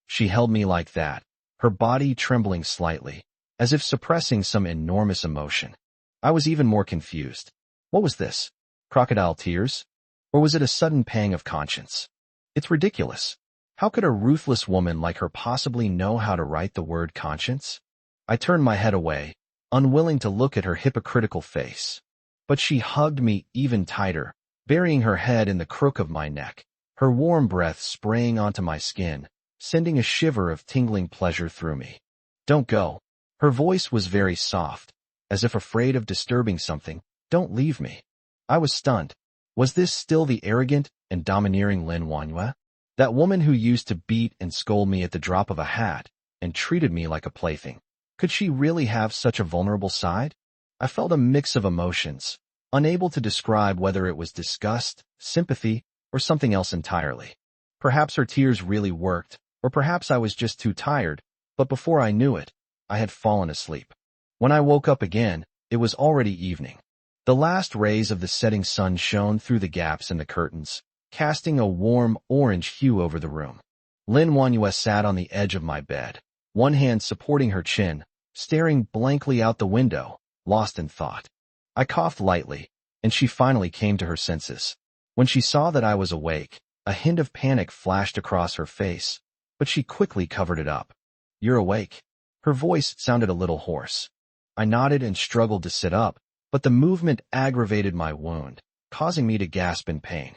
She held me like that, her body trembling slightly, as if suppressing some enormous emotion. I was even more confused. What was this? Crocodile tears? Or was it a sudden pang of conscience? It's ridiculous. How could a ruthless woman like her possibly know how to write the word conscience? I turned my head away, unwilling to look at her hypocritical face. But she hugged me even tighter, burying her head in the crook of my neck, her warm breath spraying onto my skin, sending a shiver of tingling pleasure through me. Don't go. Her voice was very soft, as if afraid of disturbing something. Don't leave me. I was stunned. Was this still the arrogant and domineering Lin Wanyue? That woman who used to beat and scold me at the drop of a hat and treated me like a plaything. Could she really have such a vulnerable side? I felt a mix of emotions, unable to describe whether it was disgust, sympathy, or something else entirely. Perhaps her tears really worked, or perhaps I was just too tired, but before I knew it, I had fallen asleep. When I woke up again, it was already evening. The last rays of the setting sun shone through the gaps in the curtains, casting a warm orange hue over the room. Lin Wanyue sat on the edge of my bed, one hand supporting her chin, staring blankly out the window, lost in thought. I coughed lightly, and she finally came to her senses. When she saw that I was awake, a hint of panic flashed across her face, but she quickly covered it up. You're awake. Her voice sounded a little hoarse. I nodded and struggled to sit up, but the movement aggravated my wound, causing me to gasp in pain.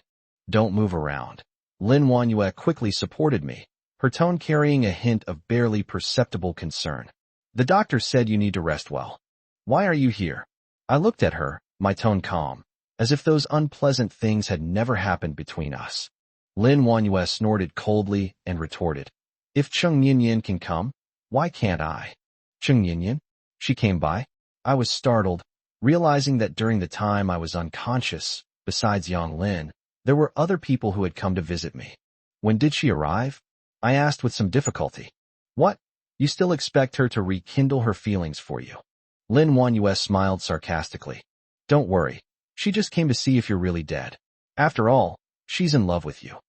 Don't move around. Lin Wanyue quickly supported me, her tone carrying a hint of barely perceptible concern. The doctor said you need to rest well. Why are you here? I looked at her, my tone calm, as if those unpleasant things had never happened between us. Lin Wanyue snorted coldly and retorted. If Cheng Yinyin can come, why can't I? Cheng Yinyin? She came by. I was startled, realizing that during the time I was unconscious, besides Yang Lin, there were other people who had come to visit me. When did she arrive? I asked with some difficulty. What? You still expect her to rekindle her feelings for you? Lin Wanyue smiled sarcastically. Don't worry. She just came to see if you're really dead. After all, she's in love with you.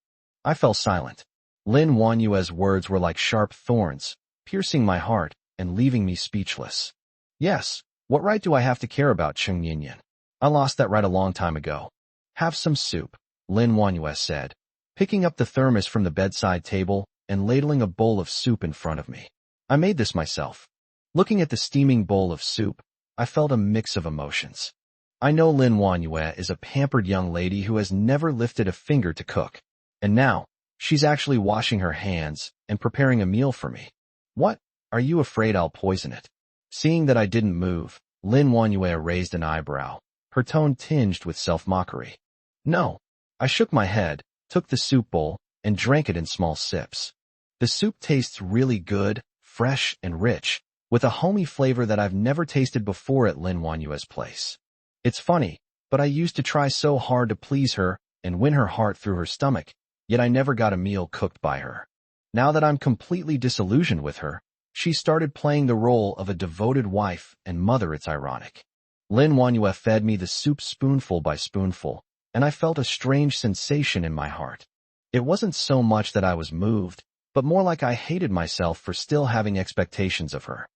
I fell silent. Lin Wanyue's words were like sharp thorns, piercing my heart and leaving me speechless. Yes, what right do I have to care about Cheng Yinyin? I lost that right a long time ago. Have some soup, Lin Wanyue said, picking up the thermos from the bedside table and ladling a bowl of soup in front of me. I made this myself. Looking at the steaming bowl of soup, I felt a mix of emotions. I know Lin Wanyue is a pampered young lady who has never lifted a finger to cook. And now, she's actually washing her hands and preparing a meal for me. What? Are you afraid I'll poison it? Seeing that I didn't move, Lin Wanyue raised an eyebrow, her tone tinged with self-mockery. No. I shook my head, took the soup bowl, and drank it in small sips. The soup tastes really good, fresh and rich, with a homey flavor that I've never tasted before at Lin Wanyue's place. It's funny, but I used to try so hard to please her and win her heart through her stomach, yet I never got a meal cooked by her. Now that I'm completely disillusioned with her, she started playing the role of a devoted wife and mother. It's ironic. Lin Wanyue fed me the soup spoonful by spoonful, and I felt a strange sensation in my heart. It wasn't so much that I was moved, but more like I hated myself for still having expectations of her.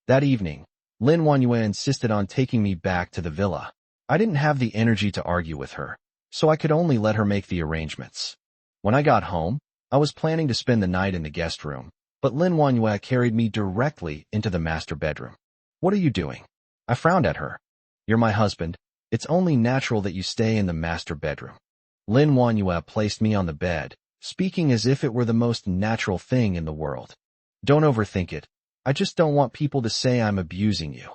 That evening, Lin Wanyue insisted on taking me back to the villa. I didn't have the energy to argue with her, so I could only let her make the arrangements. When I got home, I was planning to spend the night in the guest room, but Lin Wanyue carried me directly into the master bedroom. What are you doing? I frowned at her. You're my husband. It's only natural that you stay in the master bedroom. Lin Wanyue placed me on the bed, speaking as if it were the most natural thing in the world. Don't overthink it. I just don't want people to say I'm abusing you.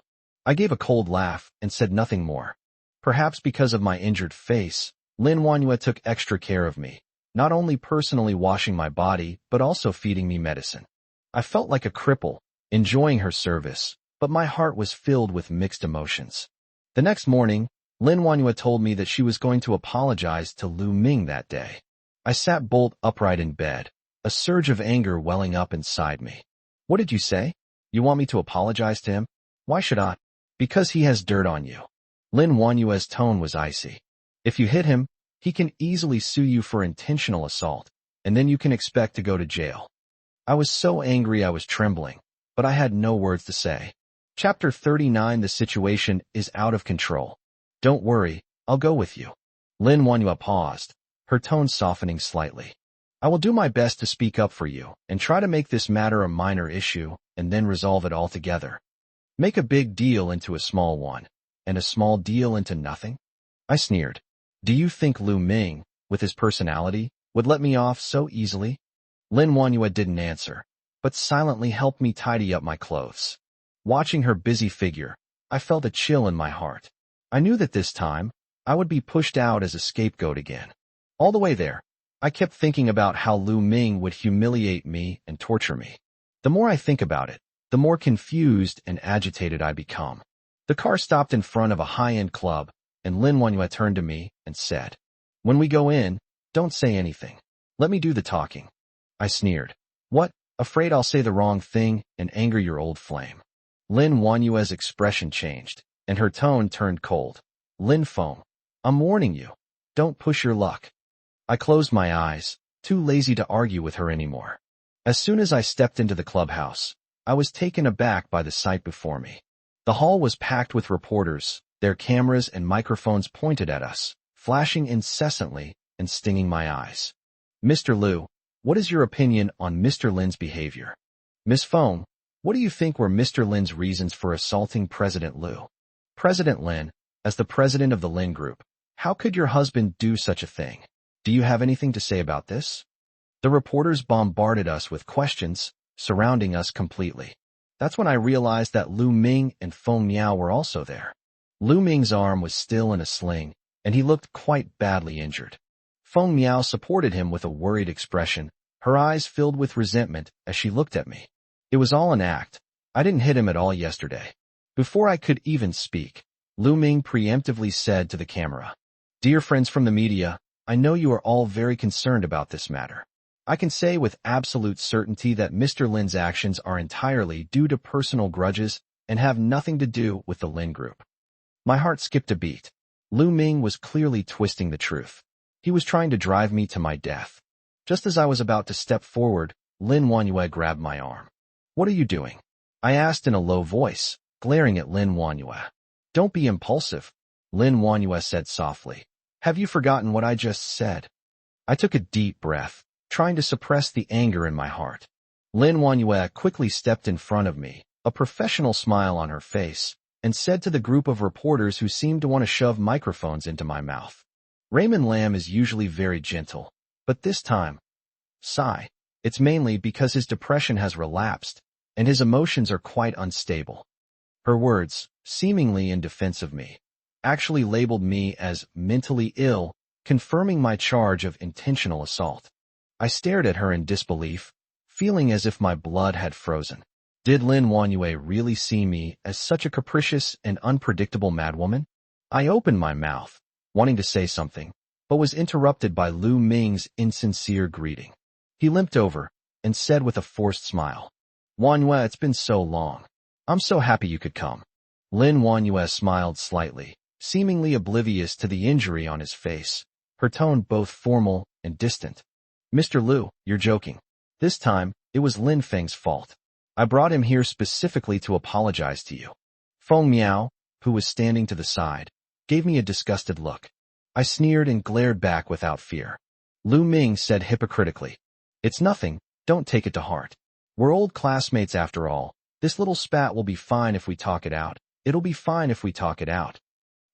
I gave a cold laugh and said nothing more. Perhaps because of my injured face, Lin Wanyue took extra care of me, not only personally washing my body, but also feeding me medicine. I felt like a cripple, enjoying her service, but my heart was filled with mixed emotions. The next morning, Lin Wanyue told me that she was going to apologize to Lu Ming that day. I sat bolt upright in bed, a surge of anger welling up inside me. What did you say? You want me to apologize to him? Why should I? Because he has dirt on you. Lin Wanyue's tone was icy. If you hit him, he can easily sue you for intentional assault, and then you can expect to go to jail. I was so angry I was trembling, but I had no words to say. Chapter 39. The situation is out of control. Don't worry, I'll go with you. Lin Wanyue paused, her tone softening slightly. I will do my best to speak up for you and try to make this matter a minor issue and then resolve it altogether. Make a big deal into a small one, and a small deal into nothing? I sneered. Do you think Lu Ming, with his personality, would let me off so easily? Lin Wanyue didn't answer, but silently helped me tidy up my clothes. Watching her busy figure, I felt a chill in my heart. I knew that this time, I would be pushed out as a scapegoat again. All the way there, I kept thinking about how Lu Ming would humiliate me and torture me. The more I think about it, the more confused and agitated I become. The car stopped in front of a high-end club, and Lin Wanyue turned to me and said, When we go in, don't say anything. Let me do the talking. I sneered. What? Afraid I'll say the wrong thing and anger your old flame? Lin Wanyue's expression changed, and her tone turned cold. Lin Feng, I'm warning you. Don't push your luck. I closed my eyes, too lazy to argue with her anymore. As soon as I stepped into the clubhouse, I was taken aback by the sight before me. The hall was packed with reporters, their cameras and microphones pointed at us, flashing incessantly and stinging my eyes. Mr. Liu, what is your opinion on Mr. Lin's behavior? Miss Feng, what do you think were Mr. Lin's reasons for assaulting President Liu? President Lin, as the president of the Lin Group, how could your husband do such a thing? Do you have anything to say about this? The reporters bombarded us with questions, surrounding us completely. That's when I realized that Lu Ming and Feng Miao were also there. Lu Ming's arm was still in a sling, and he looked quite badly injured. Feng Miao supported him with a worried expression, her eyes filled with resentment as she looked at me. It was all an act. I didn't hit him at all yesterday. Before I could even speak, Lu Ming preemptively said to the camera, Dear friends from the media, I know you are all very concerned about this matter. I can say with absolute certainty that Mr. Lin's actions are entirely due to personal grudges and have nothing to do with the Lin Group. My heart skipped a beat. Lu Ming was clearly twisting the truth. He was trying to drive me to my death. Just as I was about to step forward, Lin Wanyue grabbed my arm. What are you doing? I asked in a low voice, glaring at Lin Wanyue. Don't be impulsive, Lin Wanyue said softly. Have you forgotten what I just said? I took a deep breath, trying to suppress the anger in my heart. Lin Wanyue quickly stepped in front of me, a professional smile on her face, and said to the group of reporters who seemed to want to shove microphones into my mouth. Raymond Lamb is usually very gentle, but this time, sigh. It's mainly because his depression has relapsed, and his emotions are quite unstable. Her words, seemingly in defense of me, actually labeled me as mentally ill, confirming my charge of intentional assault. I stared at her in disbelief, feeling as if my blood had frozen. Did Lin Wanyue really see me as such a capricious and unpredictable madwoman? I opened my mouth, wanting to say something, but was interrupted by Lu Ming's insincere greeting. He limped over and said with a forced smile, "Wanyue, it's been so long. I'm so happy you could come." Lin Wanyue smiled slightly, seemingly oblivious to the injury on his face, her tone both formal and distant. "Mr. Lu, you're joking." This time, it was Lin Feng's fault. "I brought him here specifically to apologize to you." Feng Miao, who was standing to the side, gave me a disgusted look. I sneered and glared back without fear. Lu Ming said hypocritically, "It's nothing, don't take it to heart. We're old classmates after all. This little spat will be fine if we talk it out. It'll be fine if we talk it out."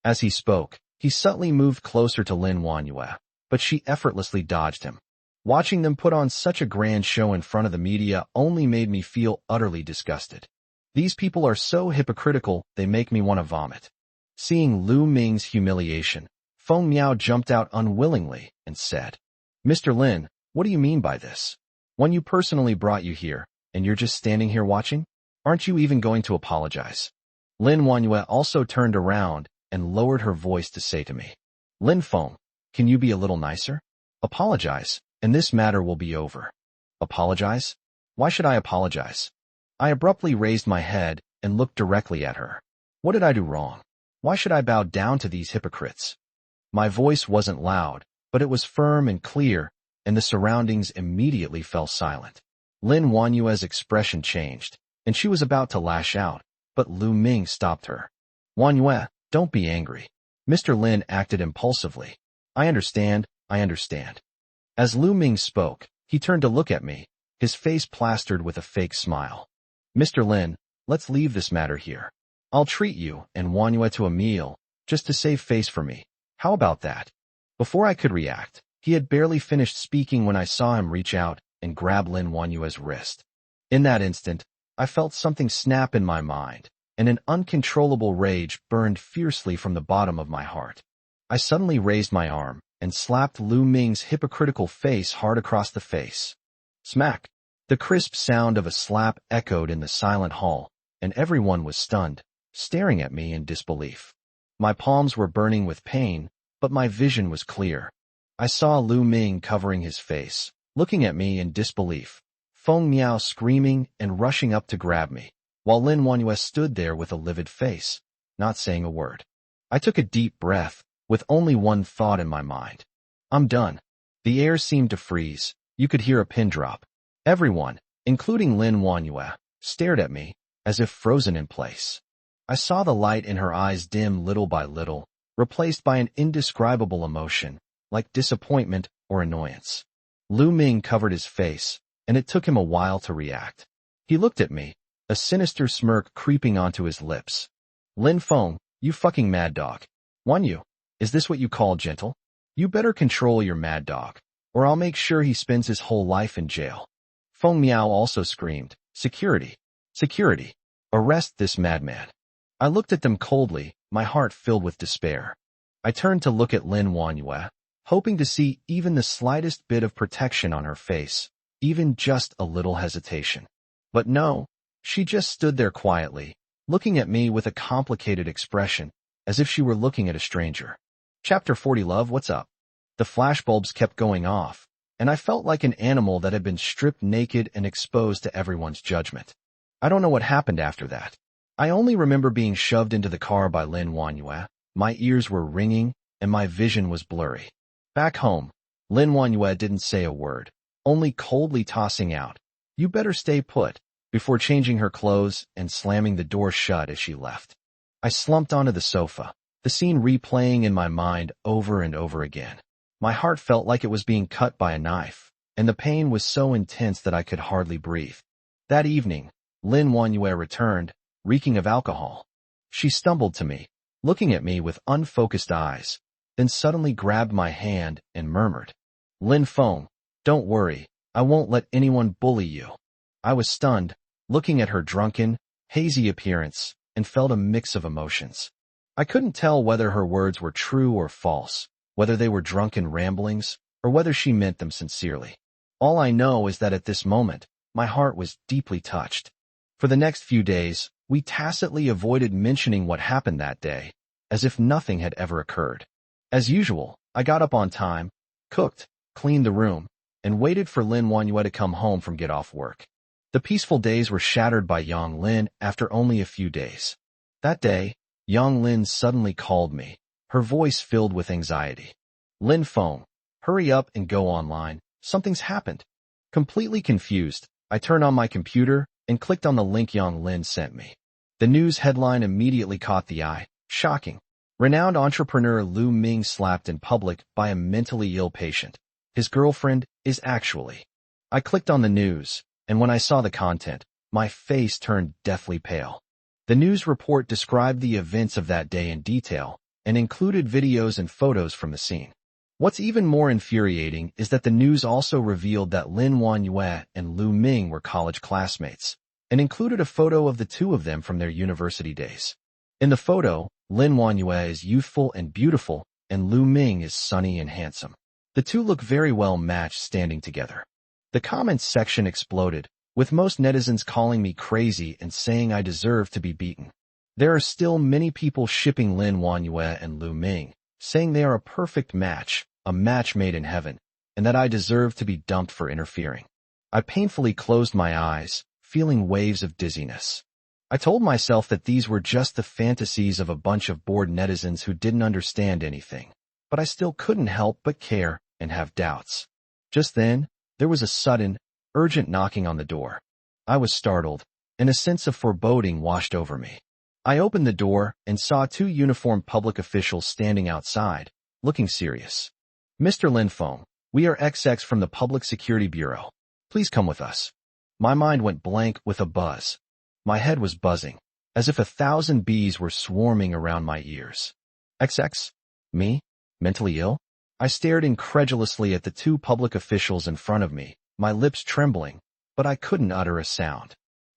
As he spoke, he subtly moved closer to Lin Wanyue, but she effortlessly dodged him. Watching them put on such a grand show in front of the media only made me feel utterly disgusted. These people are so hypocritical, they make me want to vomit. Seeing Lu Ming's humiliation, Feng Miao jumped out unwillingly and said, "Mr. Lin, what do you mean by this? One you personally brought you here, and you're just standing here watching? Aren't you even going to apologize?" Lin Wanyue also turned around and lowered her voice to say to me, "Lin Feng, can you be a little nicer? Apologize, and this matter will be over." Apologize? Why should I apologize? I abruptly raised my head and looked directly at her. What did I do wrong? Why should I bow down to these hypocrites? My voice wasn't loud, but it was firm and clear, and the surroundings immediately fell silent. Lin Wanyue's expression changed, and she was about to lash out, but Lu Ming stopped her. "Wanyue, don't be angry." Mr. Lin acted impulsively. I understand. As Lu Ming spoke, he turned to look at me, his face plastered with a fake smile. "Mr. Lin, let's leave this matter here. I'll treat you and Wanyue to a meal, just to save face for me. How about that?" Before I could react, he had barely finished speaking when I saw him reach out and grab Lin Wanyue's wrist. In that instant, I felt something snap in my mind, and an uncontrollable rage burned fiercely from the bottom of my heart. I suddenly raised my arm and slapped Lu Ming's hypocritical face hard across the face. Smack! The crisp sound of a slap echoed in the silent hall, and everyone was stunned, staring at me in disbelief. My palms were burning with pain, but my vision was clear. I saw Lu Ming covering his face, looking at me in disbelief, Feng Miao screaming and rushing up to grab me, while Lin Wanyue stood there with a livid face, not saying a word. I took a deep breath, with only one thought in my mind. I'm done. The air seemed to freeze. You could hear a pin drop. Everyone, including Lin Wanyue, stared at me, as if frozen in place. I saw the light in her eyes dim little by little, replaced by an indescribable emotion, like disappointment or annoyance. Lu Ming covered his face, and it took him a while to react. He looked at me, a sinister smirk creeping onto his lips. Lin Feng, you fucking mad dog. Wanyu, is this what you call gentle? You better control your mad dog, or I'll make sure he spends his whole life in jail. Feng Miao also screamed, Security! Security! Arrest this madman. I looked at them coldly, my heart filled with despair. I turned to look at Lin Wanyue, hoping to see even the slightest bit of protection on her face, even just a little hesitation. But no, she just stood there quietly, looking at me with a complicated expression, as if she were looking at a stranger. Chapter 40 Love, what's up? The flashbulbs kept going off, and I felt like an animal that had been stripped naked and exposed to everyone's judgment. I don't know what happened after that. I only remember being shoved into the car by Lin Wanyue, my ears were ringing, and my vision was blurry. Back home, Lin Wanyue didn't say a word, only coldly tossing out, You better stay put, before changing her clothes and slamming the door shut as she left. I slumped onto the sofa, the scene replaying in my mind over and over again. My heart felt like it was being cut by a knife, and the pain was so intense that I could hardly breathe. That evening, Lin Wanyue returned, reeking of alcohol. She stumbled to me, looking at me with unfocused eyes, then suddenly grabbed my hand and murmured, "Lin Feng, don't worry, I won't let anyone bully you." I was stunned, looking at her drunken, hazy appearance, and felt a mix of emotions. I couldn't tell whether her words were true or false, whether they were drunken ramblings, or whether she meant them sincerely. All I know is that at this moment, my heart was deeply touched. For the next few days, we tacitly avoided mentioning what happened that day, as if nothing had ever occurred. As usual, I got up on time, cooked, cleaned the room, and waited for Lin Wanyue to come home from get off work. The peaceful days were shattered by Yang Lin after only a few days. That day, Yang Lin suddenly called me, her voice filled with anxiety. "Lin Feng, hurry up and go online, something's happened." Completely confused, I turned on my computer and clicked on the link Yang Lin sent me. The news headline immediately caught the eye. Shocking. Renowned entrepreneur Lu Ming slapped in public by a mentally ill patient. His girlfriend is actually. I clicked on the news, and when I saw the content, my face turned deathly pale. The news report described the events of that day in detail and included videos and photos from the scene. What's even more infuriating is that the news also revealed that Lin Wanyue and Lu Ming were college classmates, and included a photo of the two of them from their university days. In the photo, Lin Wanyue is youthful and beautiful, and Lu Ming is sunny and handsome. The two look very well matched standing together. The comments section exploded, with most netizens calling me crazy and saying I deserve to be beaten. There are still many people shipping Lin Wanyue and Lu Ming, saying they are a perfect match, a match made in heaven, and that I deserve to be dumped for interfering. I painfully closed my eyes, feeling waves of dizziness. I told myself that these were just the fantasies of a bunch of bored netizens who didn't understand anything, but I still couldn't help but care and have doubts. Just then, there was a sudden, urgent knocking on the door. I was startled, and a sense of foreboding washed over me. I opened the door and saw two uniformed public officials standing outside, looking serious. "Mr. Lin Feng, we are XX from the Public Security Bureau. Please come with us." My mind went blank with a buzz. My head was buzzing, as if 1,000 bees were swarming around my ears. XX? Me? Mentally ill? I stared incredulously at the two public officials in front of me, my lips trembling, but I couldn't utter a sound.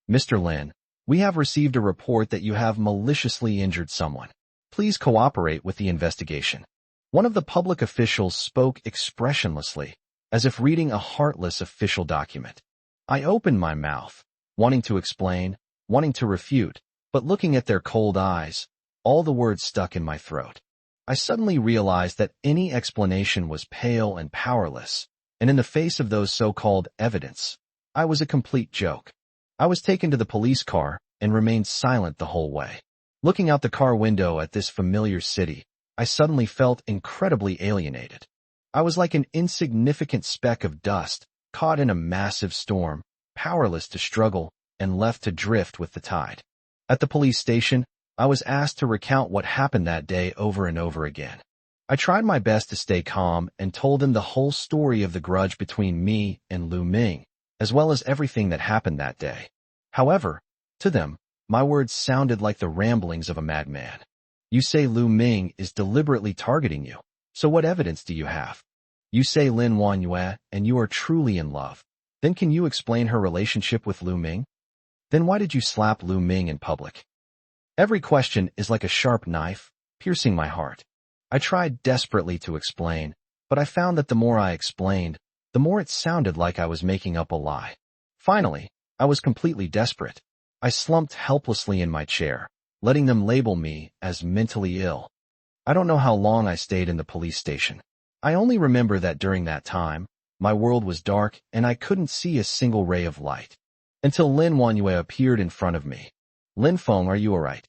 "Mr. Lin, we have received a report that you have maliciously injured someone. Please cooperate with the investigation." One of the public officials spoke expressionlessly, as if reading a heartless official document. I opened my mouth, wanting to explain, wanting to refute, but looking at their cold eyes, all the words stuck in my throat. I suddenly realized that any explanation was pale and powerless, and in the face of those so-called evidence, I was a complete joke. I was taken to the police car and remained silent the whole way. Looking out the car window at this familiar city, I suddenly felt incredibly alienated. I was like an insignificant speck of dust, caught in a massive storm, powerless to struggle, and left to drift with the tide. At the police station, I was asked to recount what happened that day over and over again. I tried my best to stay calm and told them the whole story of the grudge between me and Lu Ming, as well as everything that happened that day. However, to them, my words sounded like the ramblings of a madman. "You say Lu Ming is deliberately targeting you, so what evidence do you have? You say Lin Wanyue and you are truly in love. Then can you explain her relationship with Lu Ming? Then why did you slap Lu Ming in public?" Every question is like a sharp knife, piercing my heart. I tried desperately to explain, but I found that the more I explained, the more it sounded like I was making up a lie. Finally, I was completely desperate. I slumped helplessly in my chair, letting them label me as mentally ill. I don't know how long I stayed in the police station. I only remember that during that time, my world was dark and I couldn't see a single ray of light. Until Lin Wanyue appeared in front of me. "Lin Feng, are you alright?"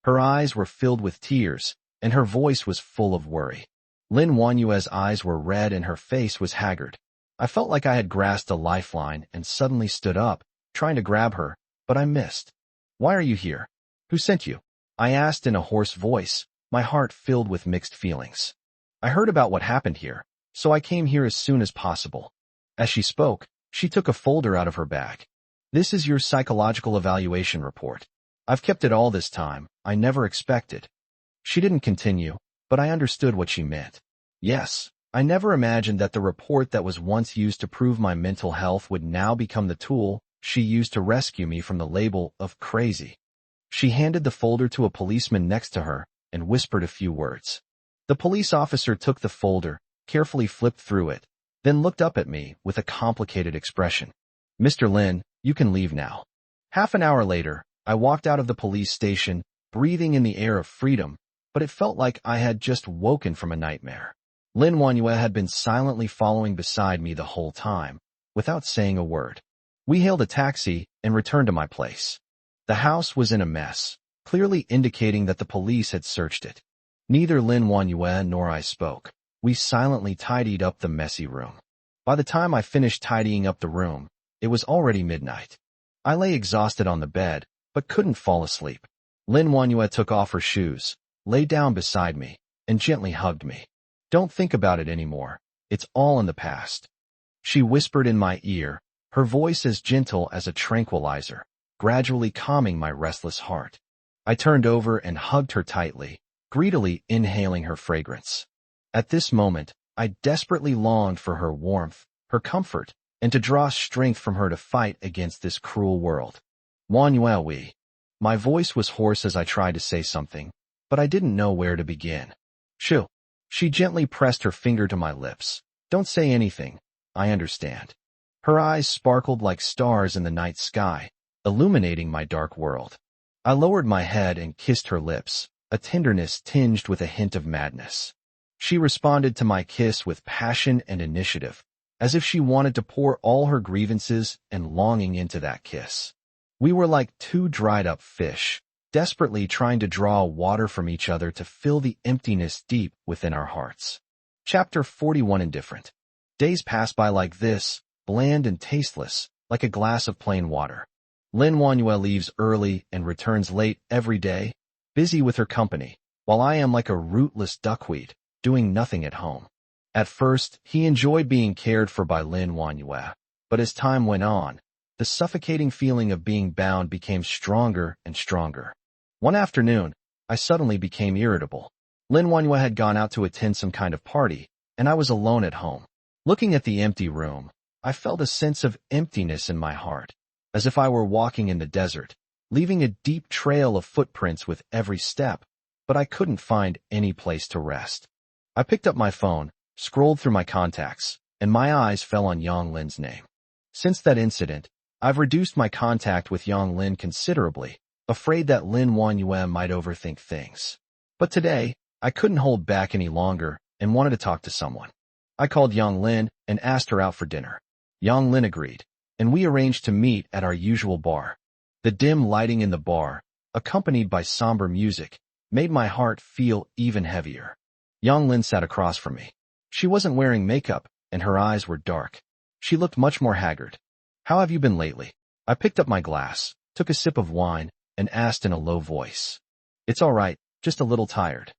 Her eyes were filled with tears, and her voice was full of worry. Lin Wanyue's eyes were red and her face was haggard. I felt like I had grasped a lifeline and suddenly stood up, trying to grab her, but I missed. "Why are you here? Who sent you?" I asked in a hoarse voice, my heart filled with mixed feelings. "I heard about what happened here, so I came here as soon as possible." As she spoke, she took a folder out of her bag. "This is your psychological evaluation report. I've kept it all this time. I never expected. She didn't continue, but I understood what she meant. Yes, I never imagined that the report that was once used to prove my mental health would now become the tool she used to rescue me from the label of crazy. She handed the folder to a policeman next to her and whispered a few words. The police officer took the folder, carefully flipped through it, then looked up at me with a complicated expression. "Mr. Lin, you can leave now." Half an hour later, I walked out of the police station, breathing in the air of freedom, but it felt like I had just woken from a nightmare. Lin Wanyue had been silently following beside me the whole time, without saying a word. We hailed a taxi and returned to my place. The house was in a mess, clearly indicating that the police had searched it. Neither Lin Wanyue nor I spoke. We silently tidied up the messy room. By the time I finished tidying up the room, it was already midnight. I lay exhausted on the bed, but couldn't fall asleep. Lin Wanyue took off her shoes, lay down beside me, and gently hugged me. "Don't think about it anymore. It's all in the past," she whispered in my ear, her voice as gentle as a tranquilizer, gradually calming my restless heart. I turned over and hugged her tightly, greedily inhaling her fragrance. At this moment, I desperately longed for her warmth, her comfort, and to draw strength from her to fight against this cruel world. "Wanyue we." My voice was hoarse as I tried to say something, but I didn't know where to begin. "Shoo." She gently pressed her finger to my lips. "Don't say anything. I understand." Her eyes sparkled like stars in the night sky, illuminating my dark world. I lowered my head and kissed her lips, a tenderness tinged with a hint of madness. She responded to my kiss with passion and initiative, as if she wanted to pour all her grievances and longing into that kiss. We were like two dried-up fish, desperately trying to draw water from each other to fill the emptiness deep within our hearts. Chapter 41. Indifferent. Days pass by like this, bland and tasteless, like a glass of plain water. Lin Wanyue leaves early and returns late every day, busy with her company, while I am like a rootless duckweed, doing nothing at home. At first, he enjoyed being cared for by Lin Wanyue, but as time went on, the suffocating feeling of being bound became stronger and stronger. One afternoon, I suddenly became irritable. Lin Wanyue had gone out to attend some kind of party, and I was alone at home. Looking at the empty room, I felt a sense of emptiness in my heart, as if I were walking in the desert, leaving a deep trail of footprints with every step, but I couldn't find any place to rest. I picked up my phone, scrolled through my contacts, and my eyes fell on Yang Lin's name. Since that incident, I've reduced my contact with Yang Lin considerably, afraid that Lin Wanyue might overthink things. But today, I couldn't hold back any longer and wanted to talk to someone. I called Yang Lin and asked her out for dinner. Yang Lin agreed, and we arranged to meet at our usual bar. The dim lighting in the bar, accompanied by somber music, made my heart feel even heavier. Yang Lin sat across from me. She wasn't wearing makeup, and her eyes were dark. She looked much more haggard. "How have you been lately?" I picked up my glass, took a sip of wine, and asked in a low voice. "It's all right, just a little tired."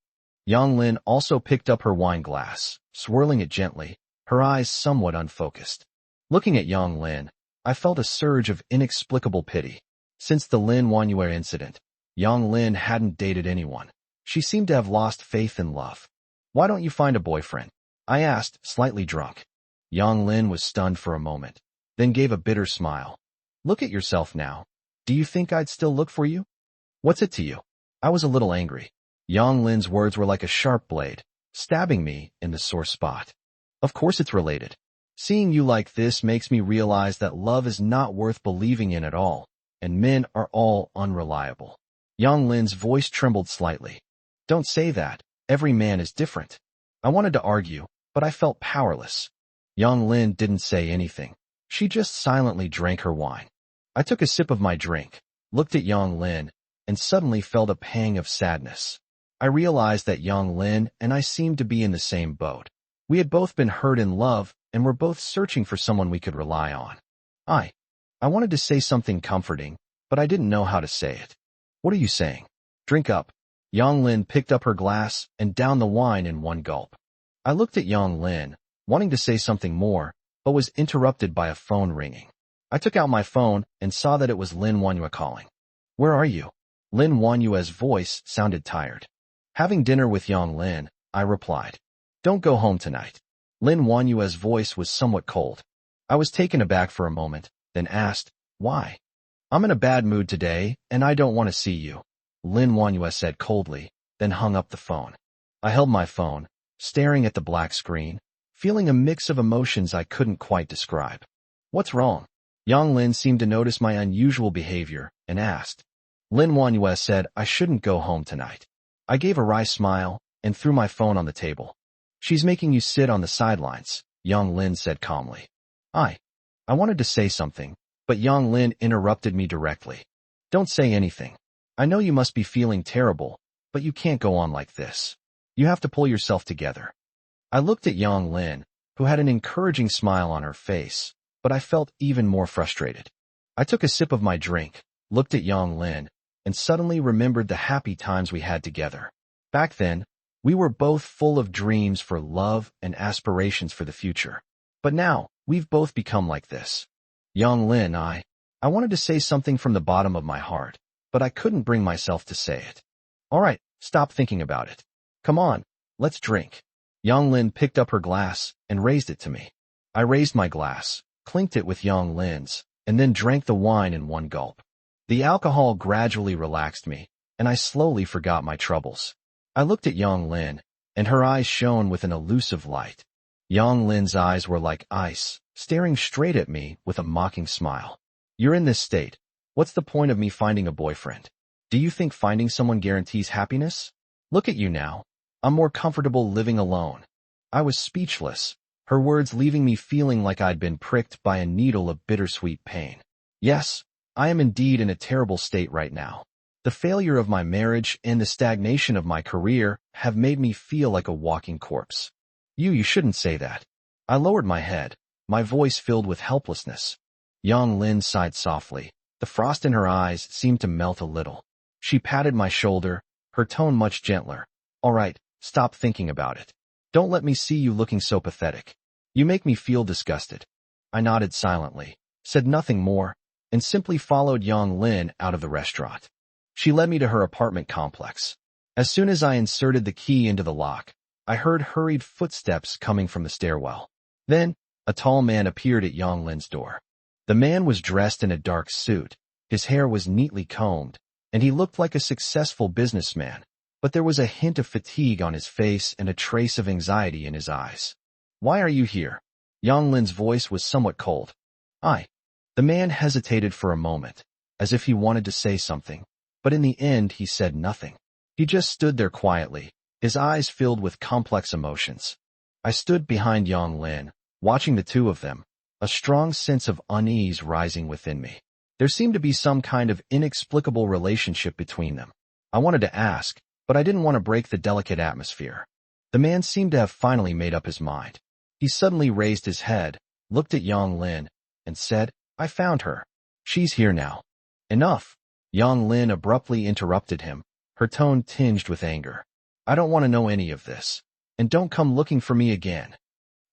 Yang Lin also picked up her wine glass, swirling it gently, her eyes somewhat unfocused. Looking at Yang Lin, I felt a surge of inexplicable pity. Since the Lin Wanyue incident, Yang Lin hadn't dated anyone. She seemed to have lost faith in love. "Why don't you find a boyfriend?" I asked, slightly drunk. Yang Lin was stunned for a moment, then gave a bitter smile. "Look at yourself now. Do you think I'd still look for you? What's it to you?" I was a little angry. Yang Lin's words were like a sharp blade, stabbing me in the sore spot. "Of course it's related. Seeing you like this makes me realize that love is not worth believing in at all, and men are all unreliable." Yang Lin's voice trembled slightly. "Don't say that. Every man is different." I wanted to argue, but I felt powerless. Yang Lin didn't say anything. She just silently drank her wine. I took a sip of my drink, looked at Yang Lin, and suddenly felt a pang of sadness. I realized that Yang Lin and I seemed to be in the same boat. We had both been hurt in love and were both searching for someone we could rely on. I wanted to say something comforting, but I didn't know how to say it. "What are you saying?" "Drink up." Yang Lin picked up her glass and downed the wine in one gulp. I looked at Yang Lin, wanting to say something more, but was interrupted by a phone ringing. I took out my phone and saw that it was Lin Wanyue calling. "Where are you?" Lin Wanyue's voice sounded tired. Having dinner with Yang Lin, I replied. Don't go home tonight. Lin Wanyue's voice was somewhat cold. I was taken aback for a moment, then asked, why? I'm in a bad mood today, and I don't want to see you, Lin Wanyue said coldly, then hung up the phone. I held my phone, staring at the black screen, feeling a mix of emotions I couldn't quite describe. What's wrong? Yang Lin seemed to notice my unusual behavior and asked. Lin Wanyue said I shouldn't go home tonight. I gave a wry smile and threw my phone on the table. She's making you sit on the sidelines, Yang Lin said calmly. I wanted to say something, but Yang Lin interrupted me directly. Don't say anything. I know you must be feeling terrible, but you can't go on like this. You have to pull yourself together. I looked at Yang Lin, who had an encouraging smile on her face, but I felt even more frustrated. I took a sip of my drink, looked at Yang Lin, and suddenly remembered the happy times we had together. Back then, we were both full of dreams for love and aspirations for the future. But now, we've both become like this. Yang Lin, I wanted to say something from the bottom of my heart, but I couldn't bring myself to say it. All right, stop thinking about it. Come on, let's drink. Yang Lin picked up her glass and raised it to me. I raised my glass, clinked it with Yang Lin's, and then drank the wine in one gulp. The alcohol gradually relaxed me, and I slowly forgot my troubles. I looked at Yang Lin, and her eyes shone with an elusive light. Yang Lin's eyes were like ice, staring straight at me with a mocking smile. You're in this state. What's the point of me finding a boyfriend? Do you think finding someone guarantees happiness? Look at you now. I'm more comfortable living alone. I was speechless, her words leaving me feeling like I'd been pricked by a needle of bittersweet pain. Yes, I am indeed in a terrible state right now. The failure of my marriage and the stagnation of my career have made me feel like a walking corpse. You shouldn't say that. I lowered my head, my voice filled with helplessness. Yang Lin sighed softly. The frost in her eyes seemed to melt a little. She patted my shoulder, her tone much gentler. All right, stop thinking about it. Don't let me see you looking so pathetic. You make me feel disgusted. I nodded silently, said nothing more, and simply followed Yang Lin out of the restaurant. She led me to her apartment complex. As soon as I inserted the key into the lock, I heard hurried footsteps coming from the stairwell. Then, a tall man appeared at Yang Lin's door. The man was dressed in a dark suit, his hair was neatly combed, and he looked like a successful businessman, but there was a hint of fatigue on his face and a trace of anxiety in his eyes. Why are you here? Yang Lin's voice was somewhat cold. The man hesitated for a moment, as if he wanted to say something, but in the end he said nothing. He just stood there quietly, his eyes filled with complex emotions. I stood behind Yang Lin, watching the two of them, a strong sense of unease rising within me. There seemed to be some kind of inexplicable relationship between them. I wanted to ask, but I didn't want to break the delicate atmosphere. The man seemed to have finally made up his mind. He suddenly raised his head, looked at Yang Lin, and said, I found her. She's here now. Enough. Yang Lin abruptly interrupted him, her tone tinged with anger. I don't want to know any of this. And don't come looking for me again.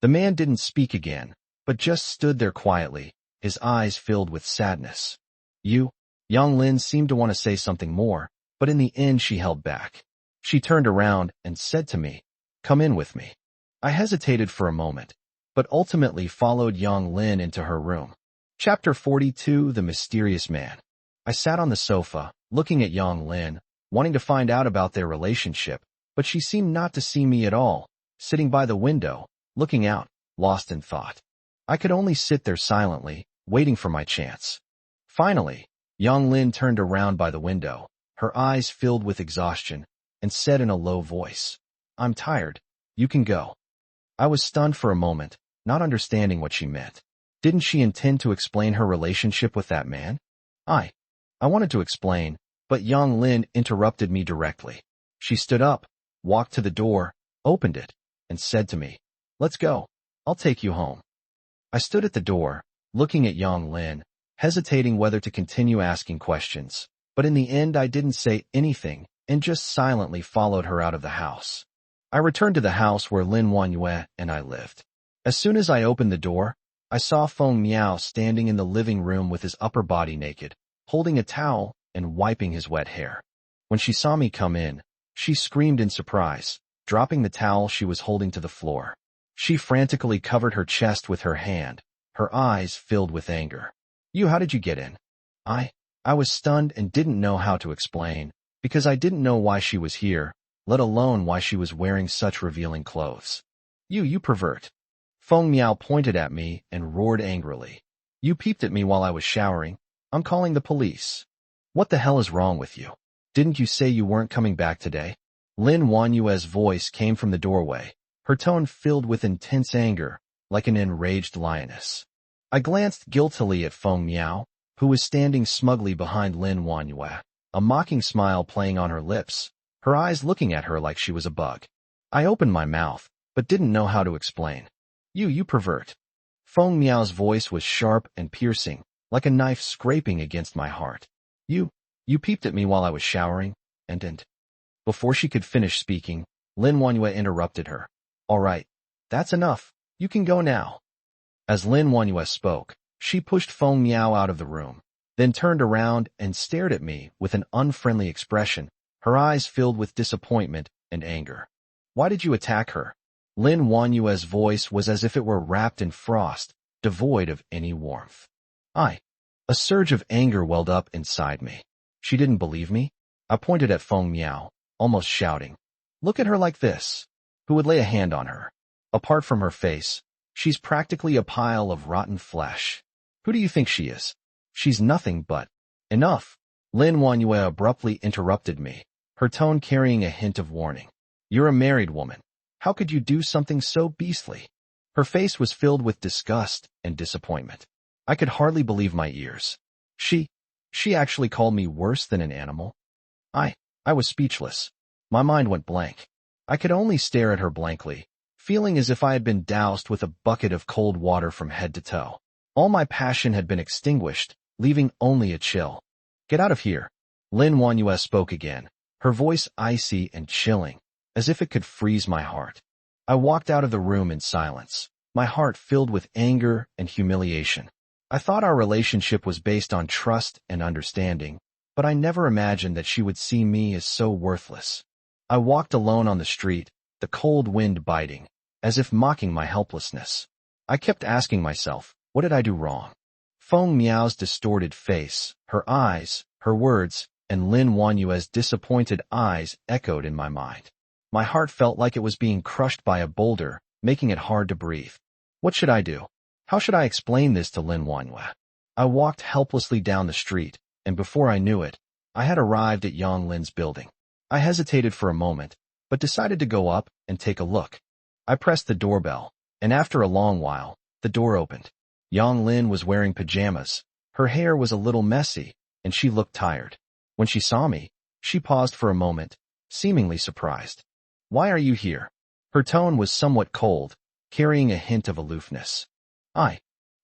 The man didn't speak again, but just stood there quietly, his eyes filled with sadness. Yang Lin seemed to want to say something more, but in the end she held back. She turned around and said to me, Come in with me. I hesitated for a moment, but ultimately followed Yang Lin into her room. Chapter 42, The Mysterious Man. I sat on the sofa, looking at Yang Lin, wanting to find out about their relationship, but she seemed not to see me at all, sitting by the window, looking out, lost in thought. I could only sit there silently, waiting for my chance. Finally, Yang Lin turned around by the window, her eyes filled with exhaustion, and said in a low voice, I'm tired. You can go. I was stunned for a moment, not understanding what she meant. Didn't she intend to explain her relationship with that man? I wanted to explain, but Yang Lin interrupted me directly. She stood up, walked to the door, opened it, and said to me, Let's go. I'll take you home. I stood at the door, looking at Yang Lin, hesitating whether to continue asking questions, but in the end I didn't say anything and just silently followed her out of the house. I returned to the house where Lin Wanyue and I lived. As soon as I opened the door, I saw Feng Miao standing in the living room with his upper body naked, holding a towel and wiping his wet hair. When she saw me come in, she screamed in surprise, dropping the towel she was holding to the floor. She frantically covered her chest with her hand, her eyes filled with anger. How did you get in? I was stunned and didn't know how to explain, because I didn't know why she was here, let alone why she was wearing such revealing clothes. You pervert. Feng Miao pointed at me and roared angrily. You peeped at me while I was showering. I'm calling the police. What the hell is wrong with you? Didn't you say you weren't coming back today? Lin Wanyue's voice came from the doorway, her tone filled with intense anger, like an enraged lioness. I glanced guiltily at Feng Miao, who was standing smugly behind Lin Wanyue, a mocking smile playing on her lips, her eyes looking at her like she was a bug. I opened my mouth, but didn't know how to explain. You pervert. Feng Miao's voice was sharp and piercing, like a knife scraping against my heart. You peeped at me while I was showering, and. Before she could finish speaking, Lin Wanyue interrupted her. All right, that's enough. You can go now. As Lin Wanyue spoke, she pushed Feng Miao out of the room, then turned around and stared at me with an unfriendly expression, her eyes filled with disappointment and anger. Why did you attack her? Lin Wanyue's voice was as if it were wrapped in frost, devoid of any warmth. A surge of anger welled up inside me. She didn't believe me? I pointed at Feng Miao, almost shouting. Look at her like this. Who would lay a hand on her? Apart from her face, she's practically a pile of rotten flesh. Who do you think she is? She's nothing but. Enough. Lin Wanyue abruptly interrupted me, her tone carrying a hint of warning. You're a married woman. How could you do something so beastly? Her face was filled with disgust and disappointment. I could hardly believe my ears. She actually called me worse than an animal? I was speechless. My mind went blank. I could only stare at her blankly, feeling as if I had been doused with a bucket of cold water from head to toe. All my passion had been extinguished, leaving only a chill. Get out of here. Lin Wanyue spoke again, her voice icy and chilling, as if it could freeze my heart. I walked out of the room in silence, my heart filled with anger and humiliation. I thought our relationship was based on trust and understanding, but I never imagined that she would see me as so worthless. I walked alone on the street, the cold wind biting, as if mocking my helplessness. I kept asking myself, what did I do wrong? Feng Miao's distorted face, her eyes, her words, and Lin Wanyue's disappointed eyes echoed in my mind. My heart felt like it was being crushed by a boulder, making it hard to breathe. What should I do? How should I explain this to Lin Wanyue? I walked helplessly down the street, and before I knew it, I had arrived at Yang Lin's building. I hesitated for a moment, but decided to go up and take a look. I pressed the doorbell, and after a long while, the door opened. Yang Lin was wearing pajamas. Her hair was a little messy, and she looked tired. When she saw me, she paused for a moment, seemingly surprised. Why are you here? Her tone was somewhat cold, carrying a hint of aloofness.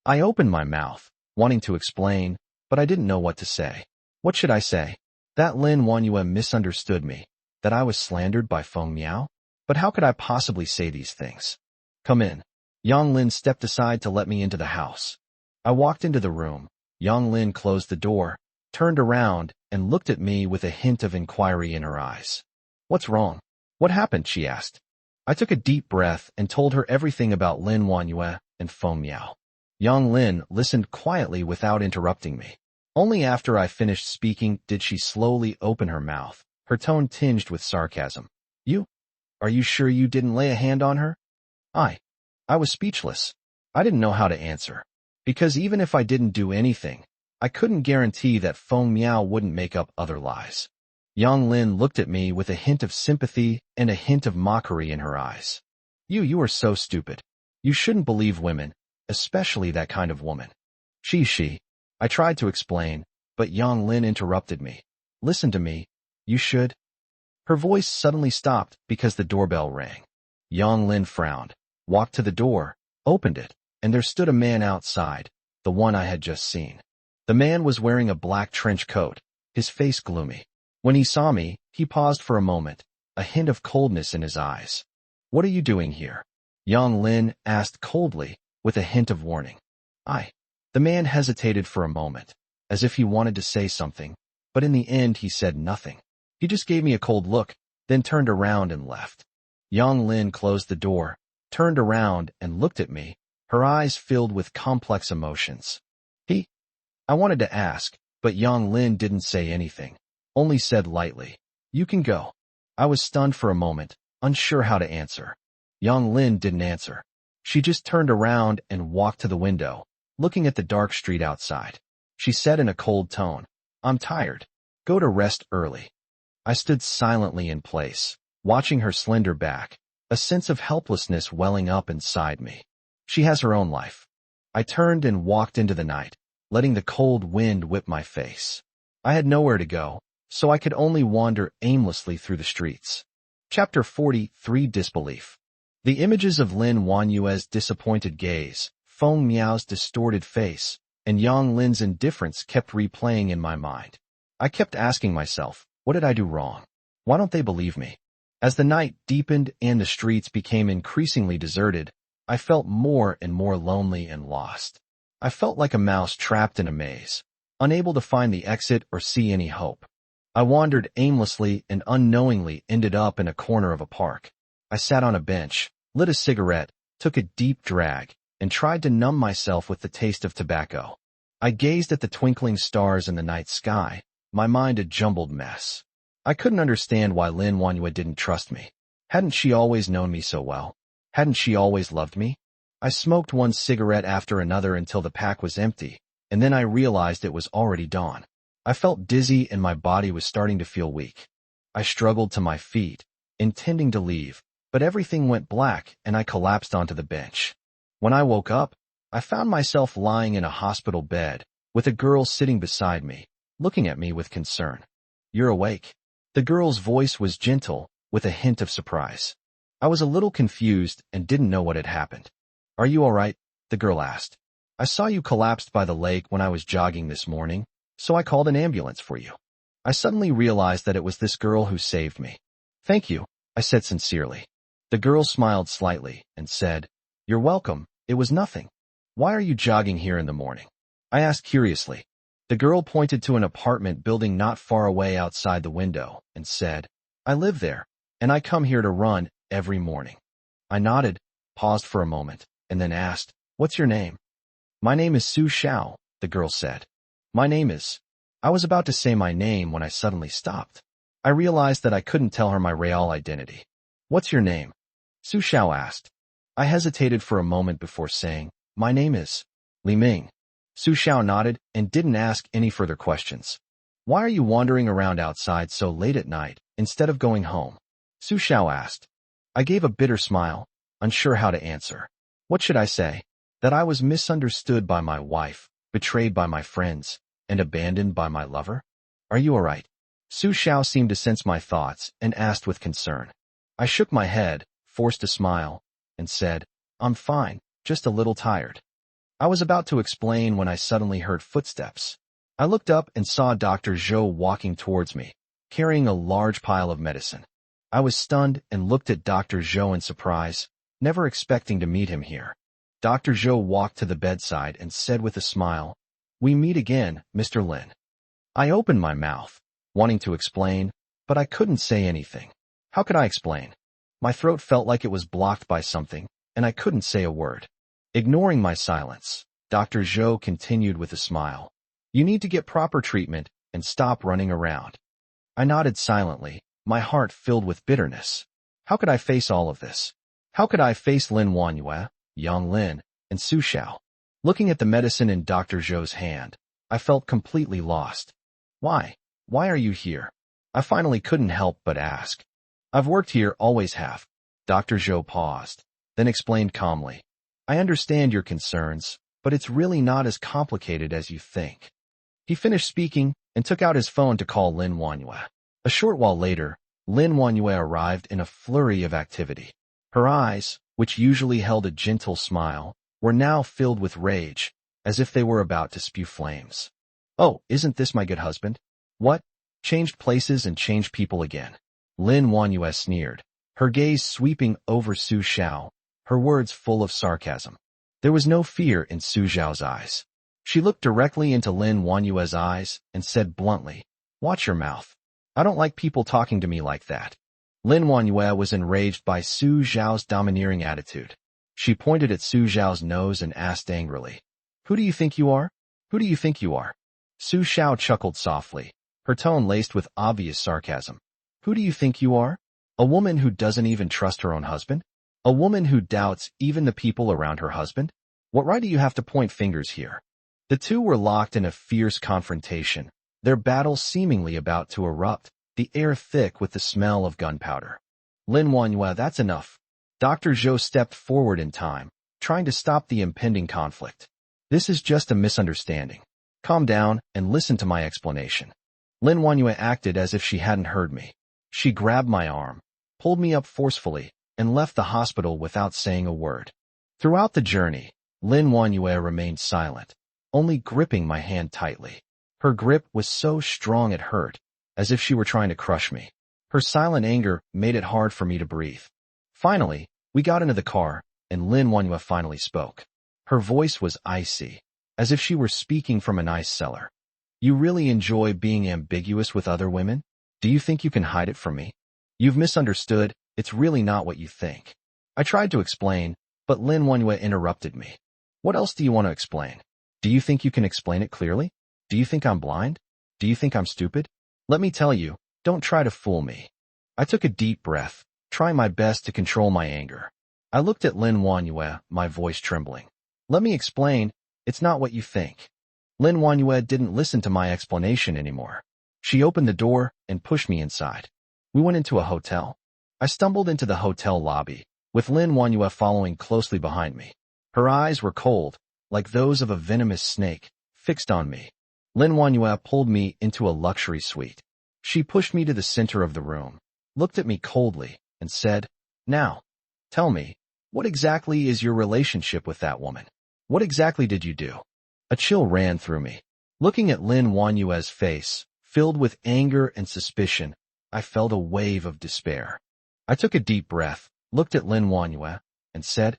I opened my mouth, wanting to explain, but I didn't know what to say. What should I say? That Lin Wanyue misunderstood me, that I was slandered by Feng Miao? But how could I possibly say these things? Come in. Yang Lin stepped aside to let me into the house. I walked into the room. Yang Lin closed the door, turned around, and looked at me with a hint of inquiry in her eyes. What's wrong? What happened? She asked. I took a deep breath and told her everything about Lin Wanyue and Feng Miao. Yang Lin listened quietly without interrupting me. Only after I finished speaking did she slowly open her mouth, her tone tinged with sarcasm. Are you sure you didn't lay a hand on her? I was speechless. I didn't know how to answer. Because even if I didn't do anything, I couldn't guarantee that Feng Miao wouldn't make up other lies. Yang Lin looked at me with a hint of sympathy and a hint of mockery in her eyes. You are so stupid. You shouldn't believe women, especially that kind of woman. She. I tried to explain, but Yang Lin interrupted me. Listen to me. You should. Her voice suddenly stopped because the doorbell rang. Yang Lin frowned, walked to the door, opened it, and there stood a man outside, the one I had just seen. The man was wearing a black trench coat, his face gloomy. When he saw me, he paused for a moment, a hint of coldness in his eyes. What are you doing here? Yang Lin asked coldly, with a hint of warning. The man hesitated for a moment, as if he wanted to say something, but in the end he said nothing. He just gave me a cold look, then turned around and left. Yang Lin closed the door, turned around and looked at me, her eyes filled with complex emotions. I wanted to ask, but Yang Lin didn't say anything, only said lightly, "You can go." I was stunned for a moment, unsure how to answer. Yang Lin didn't answer. She just turned around and walked to the window, looking at the dark street outside. She said in a cold tone, "I'm tired. Go to rest early." I stood silently in place, watching her slender back, a sense of helplessness welling up inside me. She has her own life. I turned and walked into the night, letting the cold wind whip my face. I had nowhere to go, so I could only wander aimlessly through the streets. Chapter 43: Disbelief. The images of Lin Wanyue's disappointed gaze, Feng Miao's distorted face, and Yang Lin's indifference kept replaying in my mind. I kept asking myself, what did I do wrong? Why don't they believe me? As the night deepened and the streets became increasingly deserted, I felt more and more lonely and lost. I felt like a mouse trapped in a maze, unable to find the exit or see any hope. I wandered aimlessly and unknowingly ended up in a corner of a park. I sat on a bench, lit a cigarette, took a deep drag, and tried to numb myself with the taste of tobacco. I gazed at the twinkling stars in the night sky, my mind a jumbled mess. I couldn't understand why Lin Wanyue didn't trust me. Hadn't she always known me so well? Hadn't she always loved me? I smoked one cigarette after another until the pack was empty, and then I realized it was already dawn. I felt dizzy and my body was starting to feel weak. I struggled to my feet, intending to leave, but everything went black and I collapsed onto the bench. When I woke up, I found myself lying in a hospital bed, with a girl sitting beside me, looking at me with concern. "You're awake." The girl's voice was gentle, with a hint of surprise. I was a little confused and didn't know what had happened. "Are you all right?" the girl asked. "I saw you collapsed by the lake when I was jogging this morning, so I called an ambulance for you." I suddenly realized that it was this girl who saved me. "Thank you," I said sincerely. The girl smiled slightly and said, "You're welcome, it was nothing." "Why are you jogging here in the morning?" I asked curiously. The girl pointed to an apartment building not far away outside the window and said, "I live there, and I come here to run every morning." I nodded, paused for a moment, and then asked, "What's your name?" "My name is Su Xiao," the girl said. "My name is—" I was about to say my name when I suddenly stopped. I realized that I couldn't tell her my real identity. "What's your name?" Su Xiao asked. I hesitated for a moment before saying, "My name is Li Ming." Su Xiao nodded and didn't ask any further questions. "Why are you wandering around outside so late at night, instead of going home?" Su Xiao asked. I gave a bitter smile, unsure how to answer. What should I say? That I was misunderstood by my wife, betrayed by my friends, and abandoned by my lover? "Are you all right?" Su Xiao seemed to sense my thoughts and asked with concern. I shook my head, forced a smile, and said, "I'm fine, just a little tired." I was about to explain when I suddenly heard footsteps. I looked up and saw Dr. Zhou walking towards me, carrying a large pile of medicine. I was stunned and looked at Dr. Zhou in surprise, never expecting to meet him here. Dr. Zhou walked to the bedside and said with a smile, "We meet again, Mr. Lin." I opened my mouth, wanting to explain, but I couldn't say anything. How could I explain? My throat felt like it was blocked by something, and I couldn't say a word. Ignoring my silence, Dr. Zhou continued with a smile. "You need to get proper treatment and stop running around." I nodded silently, my heart filled with bitterness. How could I face all of this? How could I face Lin Wanyue, Yang Lin, and Su Xiao? Looking at the medicine in Dr. Zhou's hand, I felt completely lost. "Why? Why are you here?" I finally couldn't help but ask. "I've worked here, always have." Dr. Zhou paused, then explained calmly. "I understand your concerns, but it's really not as complicated as you think." He finished speaking and took out his phone to call Lin Wanyue. A short while later, Lin Wanyue arrived in a flurry of activity. Her eyes, which usually held a gentle smile, were now filled with rage, as if they were about to spew flames. "Oh, isn't this my good husband? What? Changed places and changed people again?" Lin Wanyue sneered, her gaze sweeping over Su Xiao, her words full of sarcasm. There was no fear in Su Xiao's eyes. She looked directly into Lin Wanyue's eyes and said bluntly, "Watch your mouth." I don't like people talking to me like that. Lin Wanyue was enraged by Su Zhao's domineering attitude. She pointed at Su Zhao's nose and asked angrily, "Who do you think you are? Who do you think you are?" Su Zhao chuckled softly, her tone laced with obvious sarcasm. "Who do you think you are? A woman who doesn't even trust her own husband? A woman who doubts even the people around her husband? What right do you have to point fingers here?" The two were locked in a fierce confrontation, their battle seemingly about to erupt, the air thick with the smell of gunpowder. "Lin Wanyue, that's enough." Dr. Zhou stepped forward in time, trying to stop the impending conflict. "This is just a misunderstanding. Calm down and listen to my explanation." Lin Wanyue acted as if she hadn't heard me. She grabbed my arm, pulled me up forcefully, and left the hospital without saying a word. Throughout the journey, Lin Wanyue remained silent, only gripping my hand tightly. Her grip was so strong it hurt, as if she were trying to crush me. Her silent anger made it hard for me to breathe. Finally, we got into the car, and Lin Wanyue finally spoke. Her voice was icy, as if she were speaking from an ice cellar. "You really enjoy being ambiguous with other women? Do you think you can hide it from me? You've misunderstood, it's really not what you think." I tried to explain, but Lin Wanyue interrupted me. "What else do you want to explain? Do you think you can explain it clearly? Do you think I'm blind? Do you think I'm stupid? Let me tell you, don't try to fool me." I took a deep breath, trying my best to control my anger. I looked at Lin Wanyue, my voice trembling. "Let me explain, it's not what you think." Lin Wanyue didn't listen to my explanation anymore. She opened the door and pushed me inside. We went into a hotel. I stumbled into the hotel lobby, with Lin Wanyue following closely behind me. Her eyes were cold, like those of a venomous snake, fixed on me. Lin Wanyue pulled me into a luxury suite. She pushed me to the center of the room, looked at me coldly, and said, "Now, tell me, what exactly is your relationship with that woman? What exactly did you do?" A chill ran through me. Looking at Lin Wanyue's face, filled with anger and suspicion, I felt a wave of despair. I took a deep breath, looked at Lin Wanyue, and said,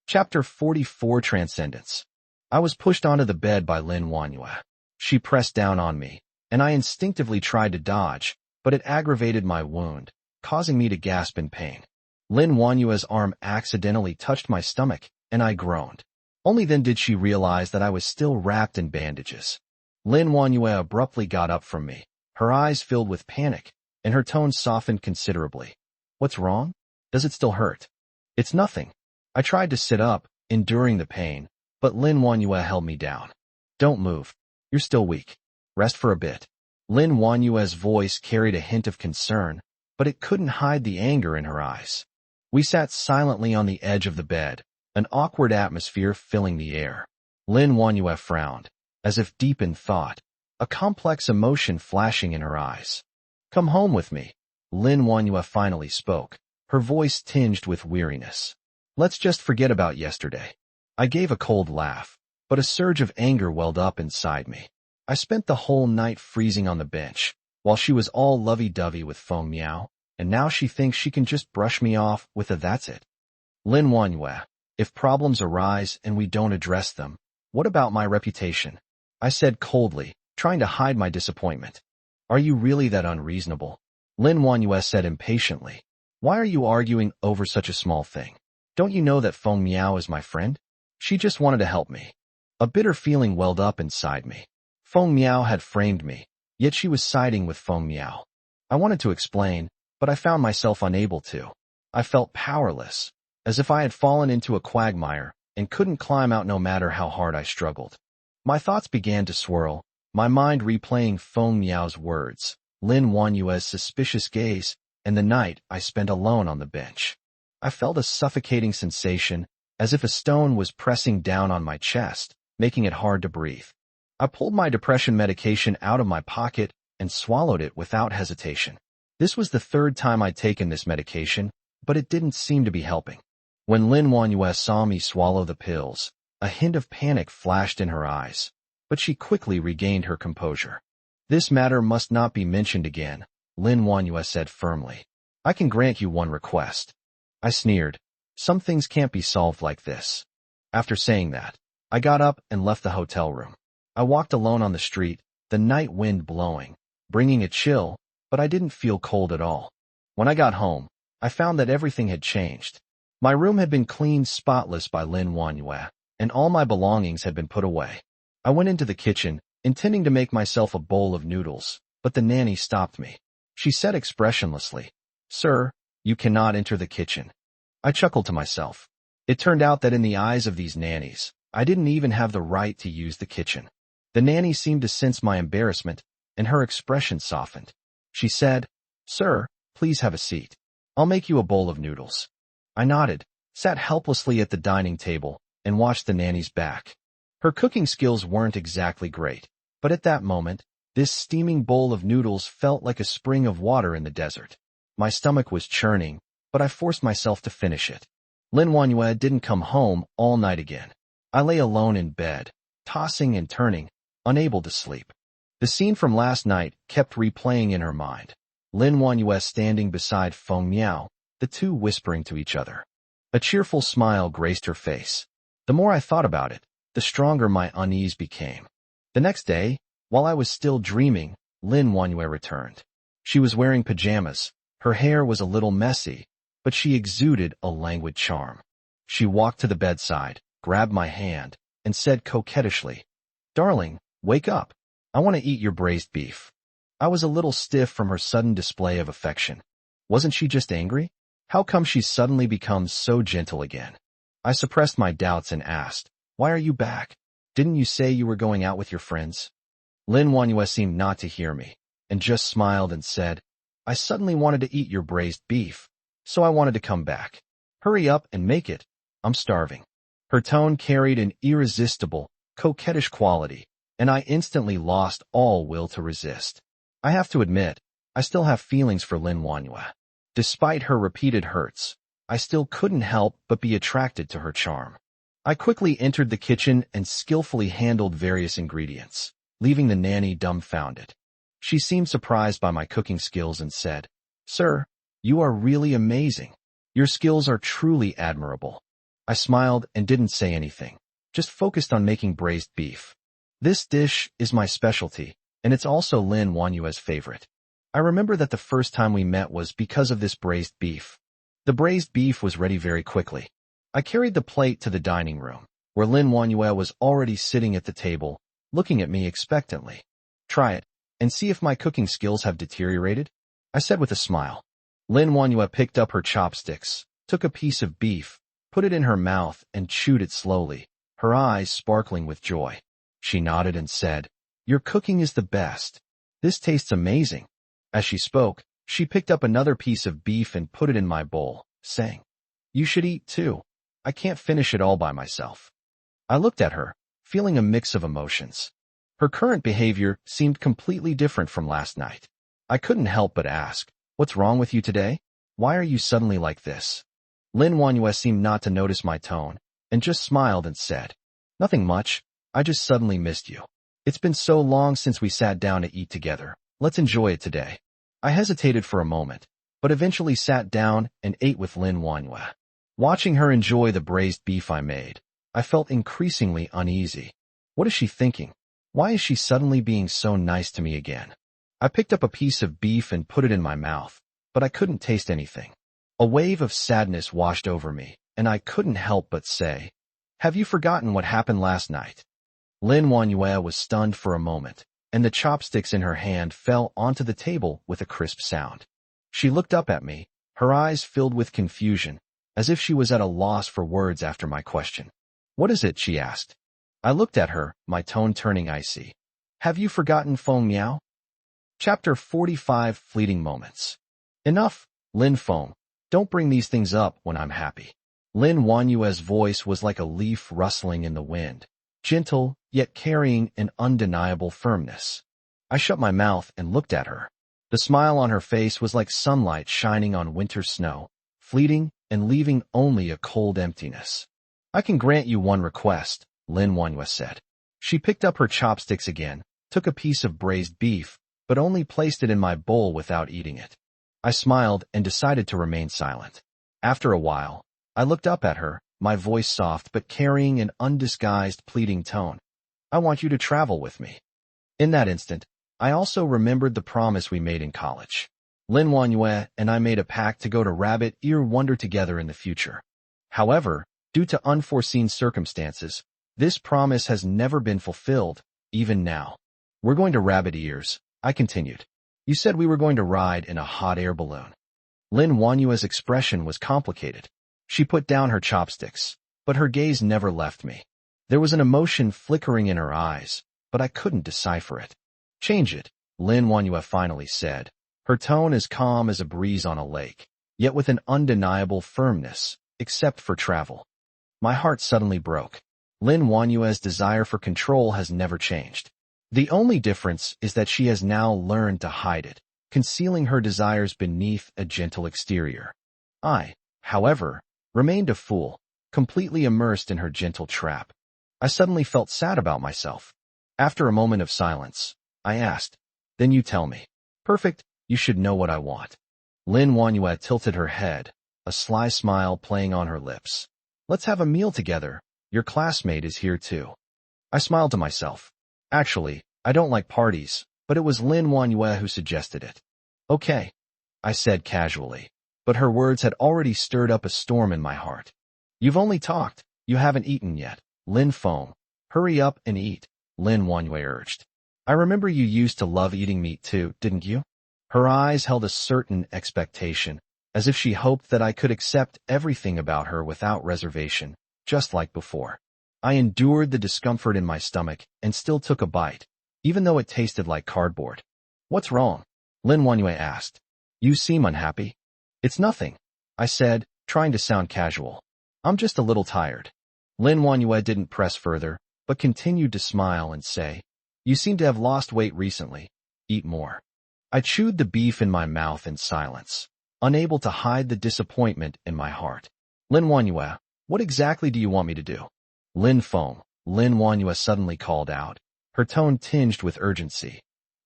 Chapter 44, Transcendence. I was pushed onto the bed by Lin Wanyue. She pressed down on me, and I instinctively tried to dodge, but it aggravated my wound, causing me to gasp in pain. Lin Wanyue's arm accidentally touched my stomach, and I groaned. Only then did she realize that I was still wrapped in bandages. Lin Wanyue abruptly got up from me, her eyes filled with panic, and her tone softened considerably. "What's wrong? Does it still hurt?" "It's nothing." I tried to sit up, enduring the pain, but Lin Wanyue held me down. "Don't move. You're still weak. Rest for a bit." Lin Wanyue's voice carried a hint of concern, but it couldn't hide the anger in her eyes. We sat silently on the edge of the bed, an awkward atmosphere filling the air. Lin Wanyue frowned, as if deep in thought, a complex emotion flashing in her eyes. "Come home with me." Lin Wanyue finally spoke, her voice tinged with weariness. "Let's just forget about yesterday." I gave a cold laugh, but a surge of anger welled up inside me. I spent the whole night freezing on the bench, while she was all lovey-dovey with Feng Miao, and now she thinks she can just brush me off with a "that's it." "Lin Wanyue, if problems arise and we don't address them, what about my reputation?" I said coldly, trying to hide my disappointment. "Are you really that unreasonable?" Lin Wanyue said impatiently. "Why are you arguing over such a small thing? Don't you know that Feng Miao is my friend? She just wanted to help me." A bitter feeling welled up inside me. Feng Miao had framed me, yet she was siding with Feng Miao. I wanted to explain, but I found myself unable to. I felt powerless, as if I had fallen into a quagmire and couldn't climb out no matter how hard I struggled. My thoughts began to swirl, my mind replaying Feng Miao's words, Lin Wanyue's suspicious gaze, and the night I spent alone on the bench. I felt a suffocating sensation, as if a stone was pressing down on my chest, making it hard to breathe. I pulled my depression medication out of my pocket and swallowed it without hesitation. This was the third time I'd taken this medication, but it didn't seem to be helping. When Lin Wanyue saw me swallow the pills, a hint of panic flashed in her eyes, but she quickly regained her composure. "This matter must not be mentioned again," Lin Wanyue said firmly. "I can grant you one request." I sneered. "Some things can't be solved like this." After saying that, I got up and left the hotel room. I walked alone on the street, the night wind blowing, bringing a chill, but I didn't feel cold at all. When I got home, I found that everything had changed. My room had been cleaned spotless by Lin Wanyue, and all my belongings had been put away. I went into the kitchen, intending to make myself a bowl of noodles, but the nanny stopped me. She said expressionlessly, "Sir, you cannot enter the kitchen." I chuckled to myself. It turned out that in the eyes of these nannies, I didn't even have the right to use the kitchen. The nanny seemed to sense my embarrassment, and her expression softened. She said, "Sir, please have a seat. I'll make you a bowl of noodles." I nodded, sat helplessly at the dining table, and watched the nanny's back. Her cooking skills weren't exactly great, but at that moment, this steaming bowl of noodles felt like a spring of water in the desert. My stomach was churning, but I forced myself to finish it. Lin Wanyue didn't come home all night again. I lay alone in bed, tossing and turning, unable to sleep. The scene from last night kept replaying in her mind. Lin Wanyue standing beside Feng Miao, the two whispering to each other. A cheerful smile graced her face. The more I thought about it, the stronger my unease became. The next day, while I was still dreaming, Lin Wanyue returned. She was wearing pajamas. Her hair was a little messy, but she exuded a languid charm. She walked to the bedside, grabbed my hand, and said coquettishly, "Darling, wake up. I want to eat your braised beef." I was a little stiff from her sudden display of affection. Wasn't she just angry? How come she's suddenly become so gentle again? I suppressed my doubts and asked, "Why are you back? Didn't you say you were going out with your friends?" Lin Wanyue seemed not to hear me, and just smiled and said, "I suddenly wanted to eat your braised beef, so I wanted to come back. Hurry up and make it. I'm starving." Her tone carried an irresistible, coquettish quality, and I instantly lost all will to resist. I have to admit, I still have feelings for Lin Wanyue. Despite her repeated hurts, I still couldn't help but be attracted to her charm. I quickly entered the kitchen and skillfully handled various ingredients, leaving the nanny dumbfounded. She seemed surprised by my cooking skills and said, "Sir, you are really amazing. Your skills are truly admirable." I smiled and didn't say anything, just focused on making braised beef. This dish is my specialty, and it's also Lin Wanyue's favorite. I remember that the first time we met was because of this braised beef. The braised beef was ready very quickly. I carried the plate to the dining room, where Lin Wanyue was already sitting at the table, looking at me expectantly. "Try it, and see if my cooking skills have deteriorated," I said with a smile. Lin Wanyue picked up her chopsticks, took a piece of beef, put it in her mouth, and chewed it slowly, her eyes sparkling with joy. She nodded and said, "Your cooking is the best. This tastes amazing." As she spoke, she picked up another piece of beef and put it in my bowl, saying, "You should eat too. I can't finish it all by myself." I looked at her, feeling a mix of emotions. Her current behavior seemed completely different from last night. I couldn't help but ask, "What's wrong with you today? Why are you suddenly like this?" Lin Wanyue seemed not to notice my tone, and just smiled and said, "Nothing much. I just suddenly missed you. It's been so long since we sat down to eat together. Let's enjoy it today." I hesitated for a moment, but eventually sat down and ate with Lin Wanyue. Watching her enjoy the braised beef I made, I felt increasingly uneasy. What is she thinking? Why is she suddenly being so nice to me again? I picked up a piece of beef and put it in my mouth, but I couldn't taste anything. A wave of sadness washed over me, and I couldn't help but say, "Have you forgotten what happened last night?" Lin Wanyue was stunned for a moment, and the chopsticks in her hand fell onto the table with a crisp sound. She looked up at me, her eyes filled with confusion, as if she was at a loss for words after my question. "What is it?" she asked. I looked at her, my tone turning icy. "Have you forgotten Feng Miao?" Chapter 45 Fleeting Moments. "Enough, Lin Feng. Don't bring these things up when I'm happy." Lin Wanyue's voice was like a leaf rustling in the wind, gentle, yet carrying an undeniable firmness. I shut my mouth and looked at her. The smile on her face was like sunlight shining on winter snow, fleeting and leaving only a cold emptiness. "I can grant you one request," Lin Wanyue said. She picked up her chopsticks again, took a piece of braised beef, but only placed it in my bowl without eating it. I smiled and decided to remain silent. After a while, I looked up at her, my voice soft but carrying an undisguised pleading tone. "I want you to travel with me." In that instant, I also remembered the promise we made in college. Lin Wanyue and I made a pact to go to Rabbit Ear Wonder together in the future. However, due to unforeseen circumstances, this promise has never been fulfilled, even now. We're going to Rabbit Ears, I continued. You said we were going to ride in a hot air balloon. Lin Wanyue's expression was complicated. She put down her chopsticks, but her gaze never left me. There was an emotion flickering in her eyes, but I couldn't decipher it. Change it, Lin Wanyue finally said, her tone as calm as a breeze on a lake, yet with an undeniable firmness, except for travel. My heart suddenly broke. Lin Wanyue's desire for control has never changed. The only difference is that she has now learned to hide it, concealing her desires beneath a gentle exterior. I, however, remained a fool, completely immersed in her gentle trap. I suddenly felt sad about myself. After a moment of silence, I asked, then you tell me. Perfect, you should know what I want. Lin Wanyue tilted her head, a sly smile playing on her lips. Let's have a meal together. Your classmate is here too. I smiled to myself. Actually, I don't like parties, but it was Lin Wanyue who suggested it. Okay, I said casually, but her words had already stirred up a storm in my heart. You've only talked, you haven't eaten yet. Lin foamed. Hurry up and eat, Lin Wanyue urged. I remember you used to love eating meat too, didn't you? Her eyes held a certain expectation, as if she hoped that I could accept everything about her without reservation, just like before. I endured the discomfort in my stomach and still took a bite, even though it tasted like cardboard. What's wrong? Lin Wanyue asked. You seem unhappy. It's nothing, I said, trying to sound casual. I'm just a little tired. Lin Wanyue didn't press further, but continued to smile and say, you seem to have lost weight recently. Eat more. I chewed the beef in my mouth in silence, unable to hide the disappointment in my heart. Lin Wanyue, what exactly do you want me to do? Lin foamed. Lin Wanyue suddenly called out, her tone tinged with urgency.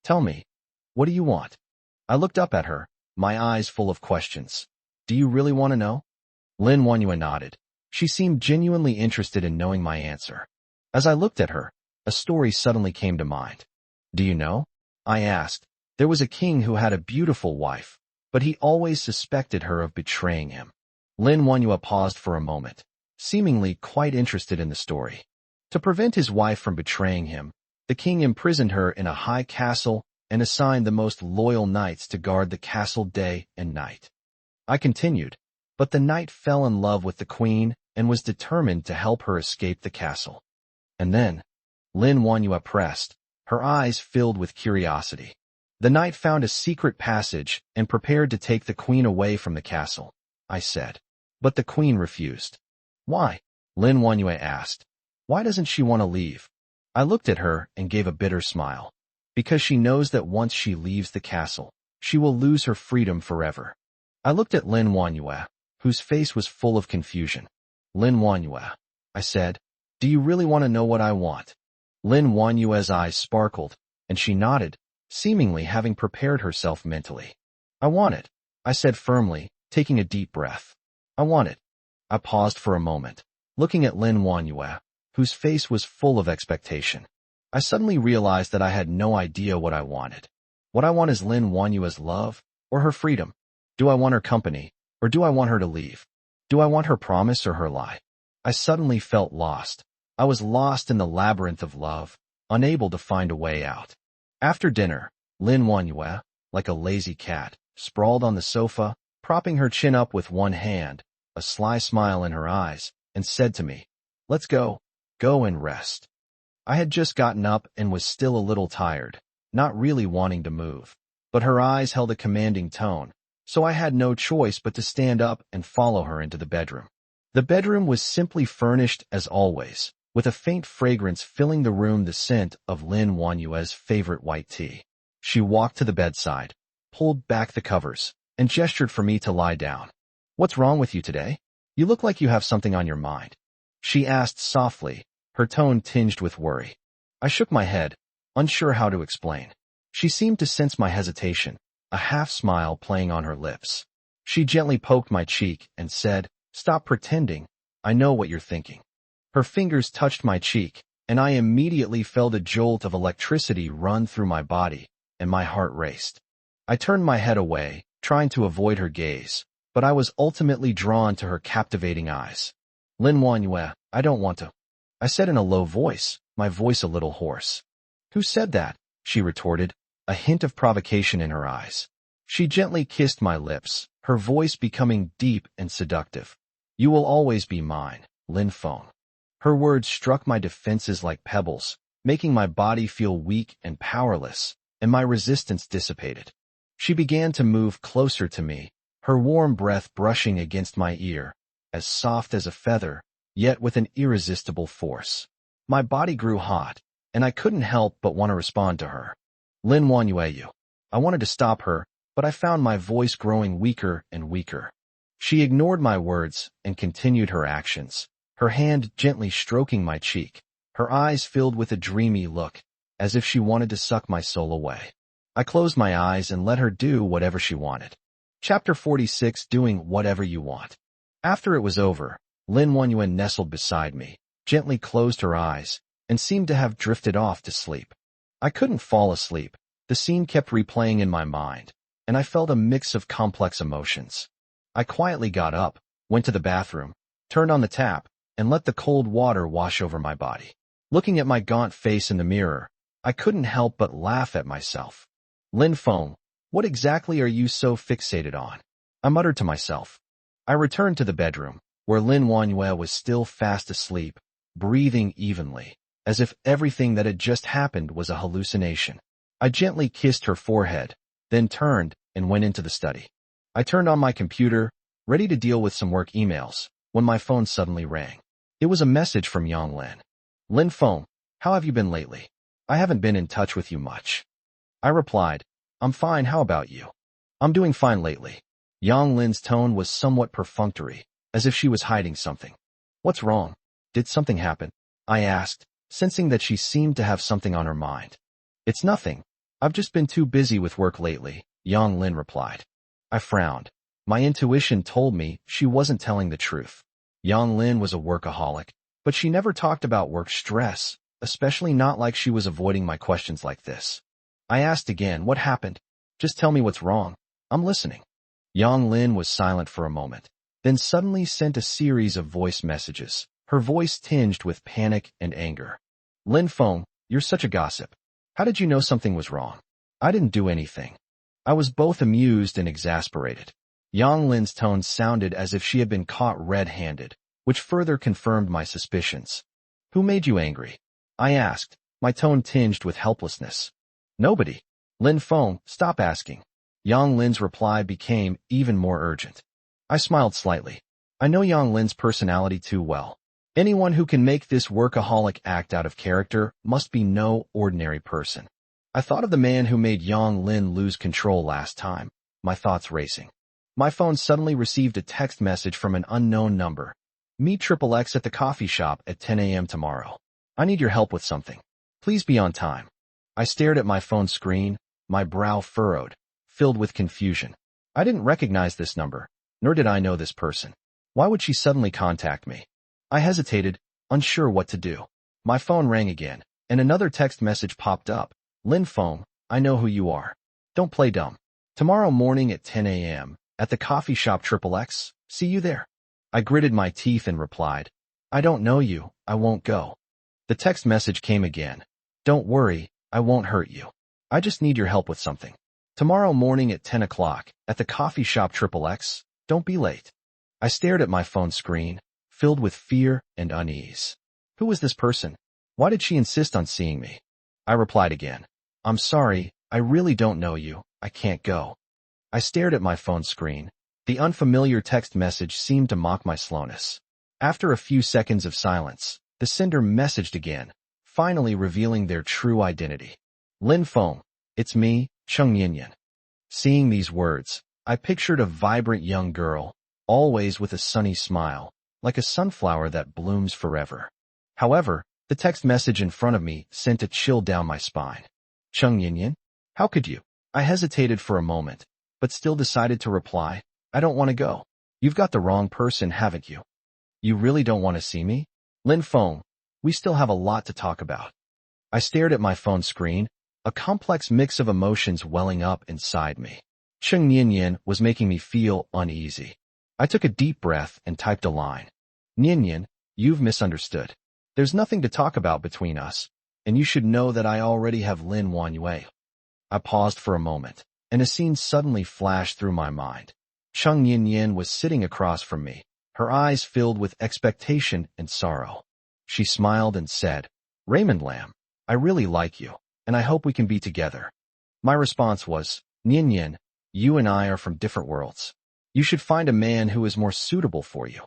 Tell me, what do you want? I looked up at her, my eyes full of questions. Do you really want to know? Lin Wanyue nodded. She seemed genuinely interested in knowing my answer. As I looked at her, a story suddenly came to mind. Do you know? I asked. There was a king who had a beautiful wife, but he always suspected her of betraying him. Lin Wanyue paused for a moment, seemingly quite interested in the story. To prevent his wife from betraying him, the king imprisoned her in a high castle and assigned the most loyal knights to guard the castle day and night. I continued, but the knight fell in love with the queen and was determined to help her escape the castle. And then, Lin Wanyue pressed, her eyes filled with curiosity. The knight found a secret passage and prepared to take the queen away from the castle, I said. But the queen refused. Why? Lin Wanyue asked. Why doesn't she want to leave? I looked at her and gave a bitter smile. Because she knows that once she leaves the castle, she will lose her freedom forever. I looked at Lin Wanyue, whose face was full of confusion. Lin Wanyue, I said, do you really want to know what I want? Lin Wanyue's eyes sparkled, and she nodded, seemingly having prepared herself mentally. I want it, I said firmly, taking a deep breath. I want it. I paused for a moment, looking at Lin Wanyue, whose face was full of expectation. I suddenly realized that I had no idea what I wanted. What I want is Lin Wanyue's love, or her freedom. Do I want her company, or do I want her to leave? Do I want her promise or her lie? I suddenly felt lost. I was lost in the labyrinth of love, unable to find a way out. After dinner, Lin Wanyue, like a lazy cat, sprawled on the sofa, propping her chin up with one hand, a sly smile in her eyes, and said to me, let's go. Go and rest. I had just gotten up and was still a little tired, not really wanting to move. But her eyes held a commanding tone, so I had no choice but to stand up and follow her into the bedroom. The bedroom was simply furnished as always, with a faint fragrance filling the room, the scent of Lin Wanyue's favorite white tea. She walked to the bedside, pulled back the covers, and gestured for me to lie down. What's wrong with you today? You look like you have something on your mind. She asked softly, her tone tinged with worry. I shook my head, unsure how to explain. She seemed to sense my hesitation, a half-smile playing on her lips. She gently poked my cheek and said, stop pretending, I know what you're thinking. Her fingers touched my cheek, and I immediately felt a jolt of electricity run through my body, and my heart raced. I turned my head away, trying to avoid her gaze, but I was ultimately drawn to her captivating eyes. Lin Wanyue, I don't want to. I said in a low voice, my voice a little hoarse. Who said that? She retorted, a hint of provocation in her eyes. She gently kissed my lips, her voice becoming deep and seductive. You will always be mine, Lin Feng. Her words struck my defenses like pebbles, making my body feel weak and powerless, and my resistance dissipated. She began to move closer to me, her warm breath brushing against my ear, as soft as a feather, yet with an irresistible force. My body grew hot, and I couldn't help but want to respond to her. Lin Wanyue. I wanted to stop her, but I found my voice growing weaker and weaker. She ignored my words and continued her actions, her hand gently stroking my cheek, her eyes filled with a dreamy look, as if she wanted to suck my soul away. I closed my eyes and let her do whatever she wanted. Chapter 46, Doing Whatever You Want. After it was over, Lin Wanyue nestled beside me, gently closed her eyes, and seemed to have drifted off to sleep. I couldn't fall asleep. The scene kept replaying in my mind, and I felt a mix of complex emotions. I quietly got up, went to the bathroom, turned on the tap, and let the cold water wash over my body. Looking at my gaunt face in the mirror, I couldn't help but laugh at myself. Lin Feng, what exactly are you so fixated on? I muttered to myself. I returned to the bedroom, where Lin Wanyue was still fast asleep, breathing evenly, as if everything that had just happened was a hallucination. I gently kissed her forehead, then turned and went into the study. I turned on my computer, ready to deal with some work emails, when my phone suddenly rang. It was a message from Yang Lin. Lin Feng, how have you been lately? I haven't been in touch with you much. I replied, I'm fine, how about you? I'm doing fine lately. Yang Lin's tone was somewhat perfunctory, as if she was hiding something. What's wrong? Did something happen? I asked, sensing that she seemed to have something on her mind. It's nothing. I've just been too busy with work lately, Yang Lin replied. I frowned. My intuition told me she wasn't telling the truth. Yang Lin was a workaholic, but she never talked about work stress, especially not like she was avoiding my questions like this. I asked again, what happened? Just tell me what's wrong. I'm listening. Yang Lin was silent for a moment, then suddenly sent a series of voice messages, her voice tinged with panic and anger. Lin Feng, you're such a gossip. How did you know something was wrong? I didn't do anything. I was both amused and exasperated. Yang Lin's tone sounded as if she had been caught red-handed, which further confirmed my suspicions. Who made you angry? I asked, my tone tinged with helplessness. Nobody. Lin Feng, stop asking. Yang Lin's reply became even more urgent. I smiled slightly. I know Yang Lin's personality too well. Anyone who can make this workaholic act out of character must be no ordinary person. I thought of the man who made Yang Lin lose control last time, my thoughts racing. My phone suddenly received a text message from an unknown number. Meet XXX at the coffee shop at 10 a.m. tomorrow. I need your help with something. Please be on time. I stared at my phone screen, my brow furrowed, filled with confusion. I didn't recognize this number, nor did I know this person. Why would she suddenly contact me? I hesitated, unsure what to do. My phone rang again, and another text message popped up. Lin Feng, I know who you are. Don't play dumb. Tomorrow morning at 10 a.m., at the coffee shop XXX, see you there. I gritted my teeth and replied, I don't know you, I won't go. The text message came again. Don't worry, I won't hurt you. I just need your help with something. Tomorrow morning at 10 o'clock, at the coffee shop XXX, don't be late. I stared at my phone screen, filled with fear and unease. Who was this person? Why did she insist on seeing me? I replied again. I'm sorry, I really don't know you, I can't go. I stared at my phone screen. The unfamiliar text message seemed to mock my slowness. After a few seconds of silence, the sender messaged again, finally revealing their true identity. Lin Feng, it's me, Cheng Yinyan. Seeing these words, I pictured a vibrant young girl, always with a sunny smile, like a sunflower that blooms forever. However, the text message in front of me sent a chill down my spine. Cheng Yinyan? How could you? I hesitated for a moment, but still decided to reply, I don't want to go. You've got the wrong person, haven't you? You really don't want to see me? Lin Feng, we still have a lot to talk about. I stared at my phone screen, a complex mix of emotions welling up inside me. Cheng Nianyan was making me feel uneasy. I took a deep breath and typed a line. Nianyan, you've misunderstood. There's nothing to talk about between us, and you should know that I already have Lin Wanyue. I paused for a moment, and a scene suddenly flashed through my mind. Cheng Nianyan was sitting across from me, her eyes filled with expectation and sorrow. She smiled and said, Raymond Lam, I really like you, and I hope we can be together. My response was, Nianyan, you and I are from different worlds. You should find a man who is more suitable for you.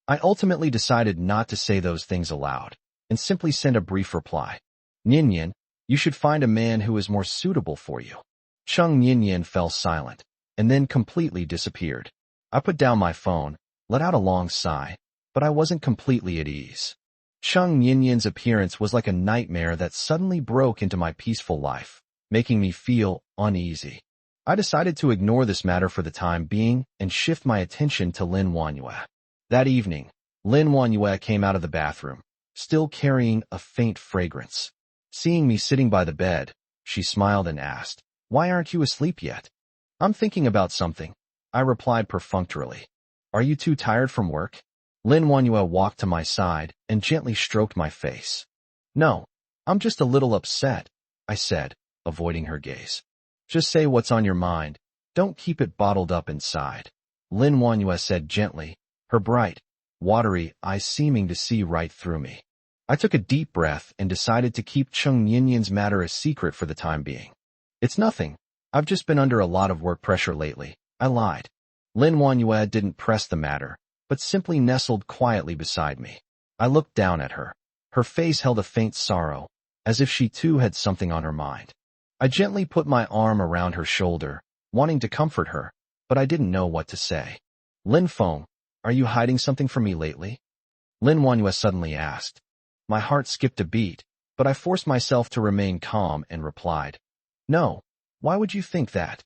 I ultimately decided not to say those things aloud, and simply sent a brief reply. Nianyan, you should find a man who is more suitable for you. Cheng Nianyan fell silent, and then completely disappeared. I put down my phone, let out a long sigh, but I wasn't completely at ease. Cheng Nianyan's appearance was like a nightmare that suddenly broke into my peaceful life, making me feel uneasy. I decided to ignore this matter for the time being and shift my attention to Lin Wanyue. That evening, Lin Wanyue came out of the bathroom, still carrying a faint fragrance. Seeing me sitting by the bed, she smiled and asked, Why aren't you asleep yet? I'm thinking about something, I replied perfunctorily. Are you too tired from work? Lin Wanyue walked to my side and gently stroked my face. No, I'm just a little upset, I said, avoiding her gaze. Just say what's on your mind. Don't keep it bottled up inside. Lin Wanyue said gently, her bright, watery eyes seeming to see right through me. I took a deep breath and decided to keep Cheng Nianyan's matter a secret for the time being. It's nothing. I've just been under a lot of work pressure lately, I lied. Lin Wanyue didn't press the matter, but simply nestled quietly beside me. I looked down at her. Her face held a faint sorrow, as if she too had something on her mind. I gently put my arm around her shoulder, wanting to comfort her, but I didn't know what to say. Lin Feng, are you hiding something from me lately? Lin Wanyue suddenly asked. My heart skipped a beat, but I forced myself to remain calm and replied, No, why would you think that?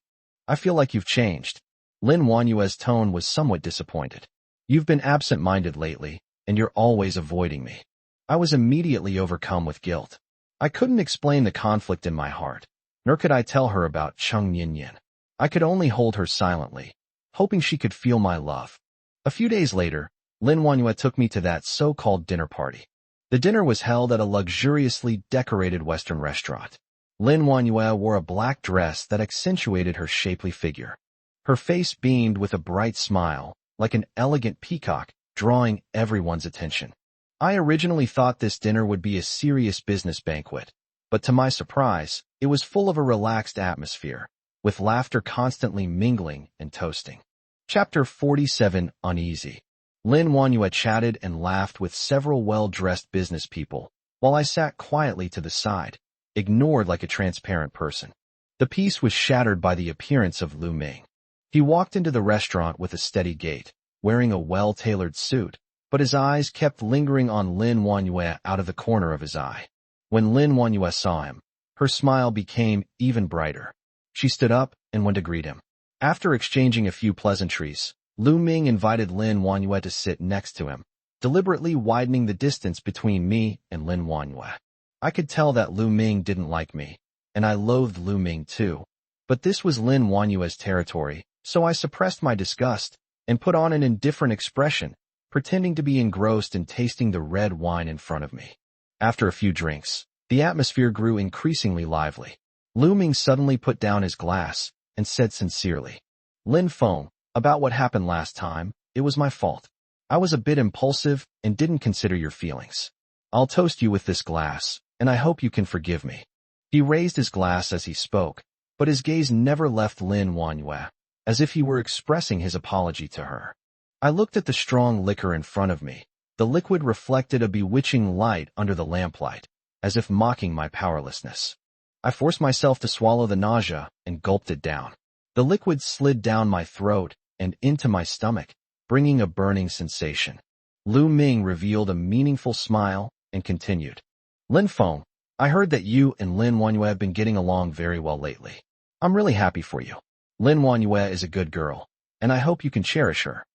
I feel like you've changed. Lin Wanyue's tone was somewhat disappointed. You've been absent-minded lately, and you're always avoiding me. I was immediately overcome with guilt. I couldn't explain the conflict in my heart, nor could I tell her about Cheng Nianyan. I could only hold her silently, hoping she could feel my love. A few days later, Lin Wanyue took me to that so-called dinner party. The dinner was held at a luxuriously decorated Western restaurant. Lin Wanyue wore a black dress that accentuated her shapely figure. Her face beamed with a bright smile, like an elegant peacock, drawing everyone's attention. I originally thought this dinner would be a serious business banquet, but to my surprise, it was full of a relaxed atmosphere, with laughter constantly mingling and toasting. Chapter 47, Uneasy. Lin Wanyue chatted and laughed with several well-dressed business people, while I sat quietly to the side, ignored like a transparent person. The peace was shattered by the appearance of Lu Ming. He walked into the restaurant with a steady gait, wearing a well-tailored suit, but his eyes kept lingering on Lin Wanyue out of the corner of his eye. When Lin Wanyue saw him, her smile became even brighter. She stood up and went to greet him. After exchanging a few pleasantries, Lu Ming invited Lin Wanyue to sit next to him, deliberately widening the distance between me and Lin Wanyue. I could tell that Lu Ming didn't like me, and I loathed Lu Ming too. But this was Lin Wanyue's territory, so I suppressed my disgust and put on an indifferent expression, pretending to be engrossed in tasting the red wine in front of me. After a few drinks, the atmosphere grew increasingly lively. Lu Ming suddenly put down his glass and said sincerely, Lin Feng, about what happened last time, it was my fault. I was a bit impulsive and didn't consider your feelings. I'll toast you with this glass, and I hope you can forgive me. He raised his glass as he spoke, but his gaze never left Lin Wanyue, as if he were expressing his apology to her. I looked at the strong liquor in front of me. The liquid reflected a bewitching light under the lamplight, as if mocking my powerlessness. I forced myself to swallow the nausea and gulped it down. The liquid slid down my throat and into my stomach, bringing a burning sensation. Lu Ming revealed a meaningful smile and continued, Lin Feng, I heard that you and Lin Wanyue have been getting along very well lately. I'm really happy for you. Lin Wanyue is a good girl, and I hope you can cherish her.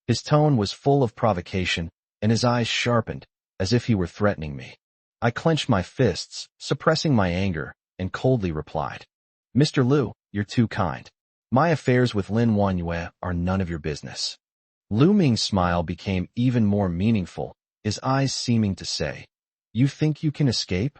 His tone was full of provocation, and his eyes sharpened, as if he were threatening me. I clenched my fists, suppressing my anger, and coldly replied, "Mr. Liu, you're too kind. My affairs with Lin Wanyue are none of your business." Lu Ming's smile became even more meaningful, his eyes seeming to say, "You think you can escape?"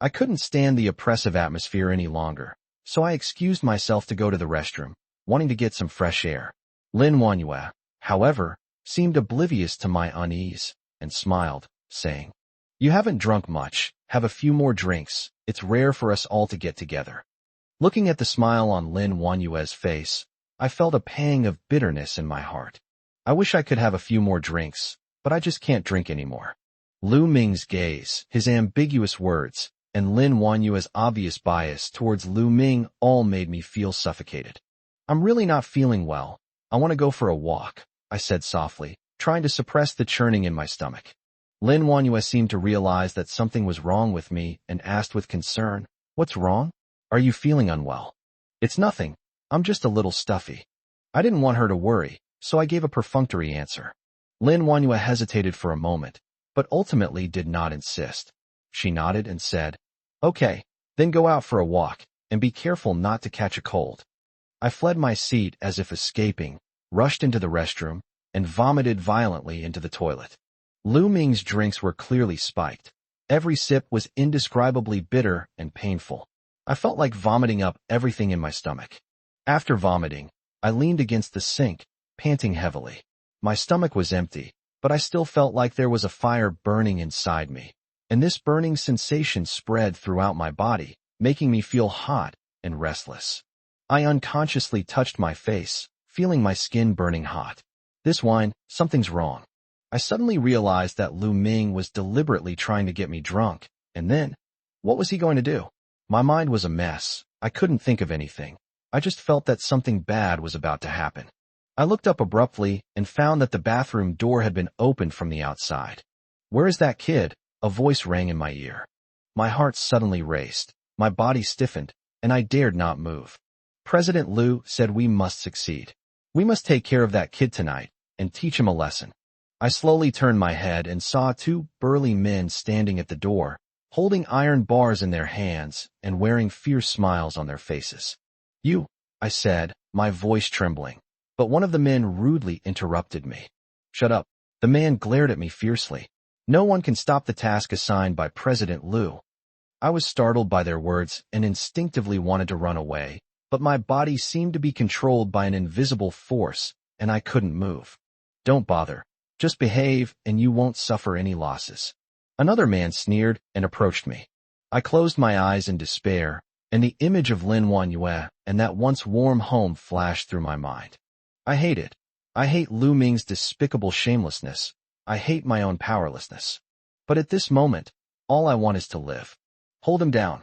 I couldn't stand the oppressive atmosphere any longer, so I excused myself to go to the restroom, wanting to get some fresh air. Lin Wanyue, however, seemed oblivious to my unease, and smiled, saying, "You haven't drunk much, have a few more drinks, it's rare for us all to get together." Looking at the smile on Lin Wanyue's face, I felt a pang of bitterness in my heart. I wish I could have a few more drinks, but I just can't drink anymore. Lu Ming's gaze, his ambiguous words, and Lin Wanyue's obvious bias towards Lu Ming all made me feel suffocated. "I'm really not feeling well. I want to go for a walk," I said softly, trying to suppress the churning in my stomach. Lin Wanyue seemed to realize that something was wrong with me and asked with concern, "What's wrong? Are you feeling unwell?" "It's nothing. I'm just a little stuffy." I didn't want her to worry, so I gave a perfunctory answer. Lin Wanyue hesitated for a moment, but ultimately did not insist. She nodded and said, "Okay, then go out for a walk, and be careful not to catch a cold." I fled my seat as if escaping, rushed into the restroom, and vomited violently into the toilet. Lu Ming's drinks were clearly spiked. Every sip was indescribably bitter and painful. I felt like vomiting up everything in my stomach. After vomiting, I leaned against the sink, panting heavily. My stomach was empty, but I still felt like there was a fire burning inside me, and this burning sensation spread throughout my body, making me feel hot and restless. I unconsciously touched my face, feeling my skin burning hot. "This wine, something's wrong." I suddenly realized that Lu Ming was deliberately trying to get me drunk, and then, what was he going to do? My mind was a mess. I couldn't think of anything. I just felt that something bad was about to happen. I looked up abruptly and found that the bathroom door had been opened from the outside. "Where is that kid?" A voice rang in my ear. My heart suddenly raced, my body stiffened, and I dared not move. "President Liu said we must succeed. We must take care of that kid tonight and teach him a lesson." I slowly turned my head and saw two burly men standing at the door, holding iron bars in their hands and wearing fierce smiles on their faces. "You," I said, my voice trembling, but one of the men rudely interrupted me. "Shut up." The man glared at me fiercely. "No one can stop the task assigned by President Liu." I was startled by their words and instinctively wanted to run away, but my body seemed to be controlled by an invisible force, and I couldn't move. "Don't bother. Just behave, and you won't suffer any losses." Another man sneered and approached me. I closed my eyes in despair, and the image of Lin Wanyue and that once warm home flashed through my mind. I hate it. I hate Lu Ming's despicable shamelessness. I hate my own powerlessness. But at this moment, all I want is to live. "Hold him down."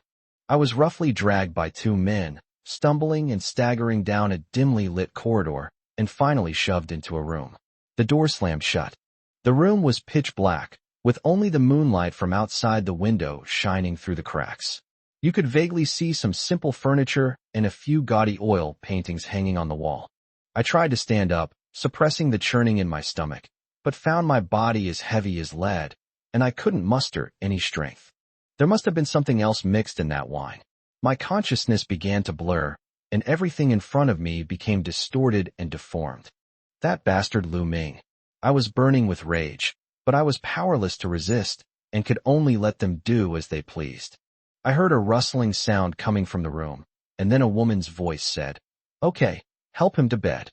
I was roughly dragged by two men, stumbling and staggering down a dimly lit corridor, and finally shoved into a room. The door slammed shut. The room was pitch black, with only the moonlight from outside the window shining through the cracks. You could vaguely see some simple furniture and a few gaudy oil paintings hanging on the wall. I tried to stand up, suppressing the churning in my stomach, but found my body as heavy as lead, and I couldn't muster any strength. There must have been something else mixed in that wine. My consciousness began to blur, and everything in front of me became distorted and deformed. That bastard Lu Ming. I was burning with rage, but I was powerless to resist, and could only let them do as they pleased. I heard a rustling sound coming from the room, and then a woman's voice said, "Okay, help him to bed."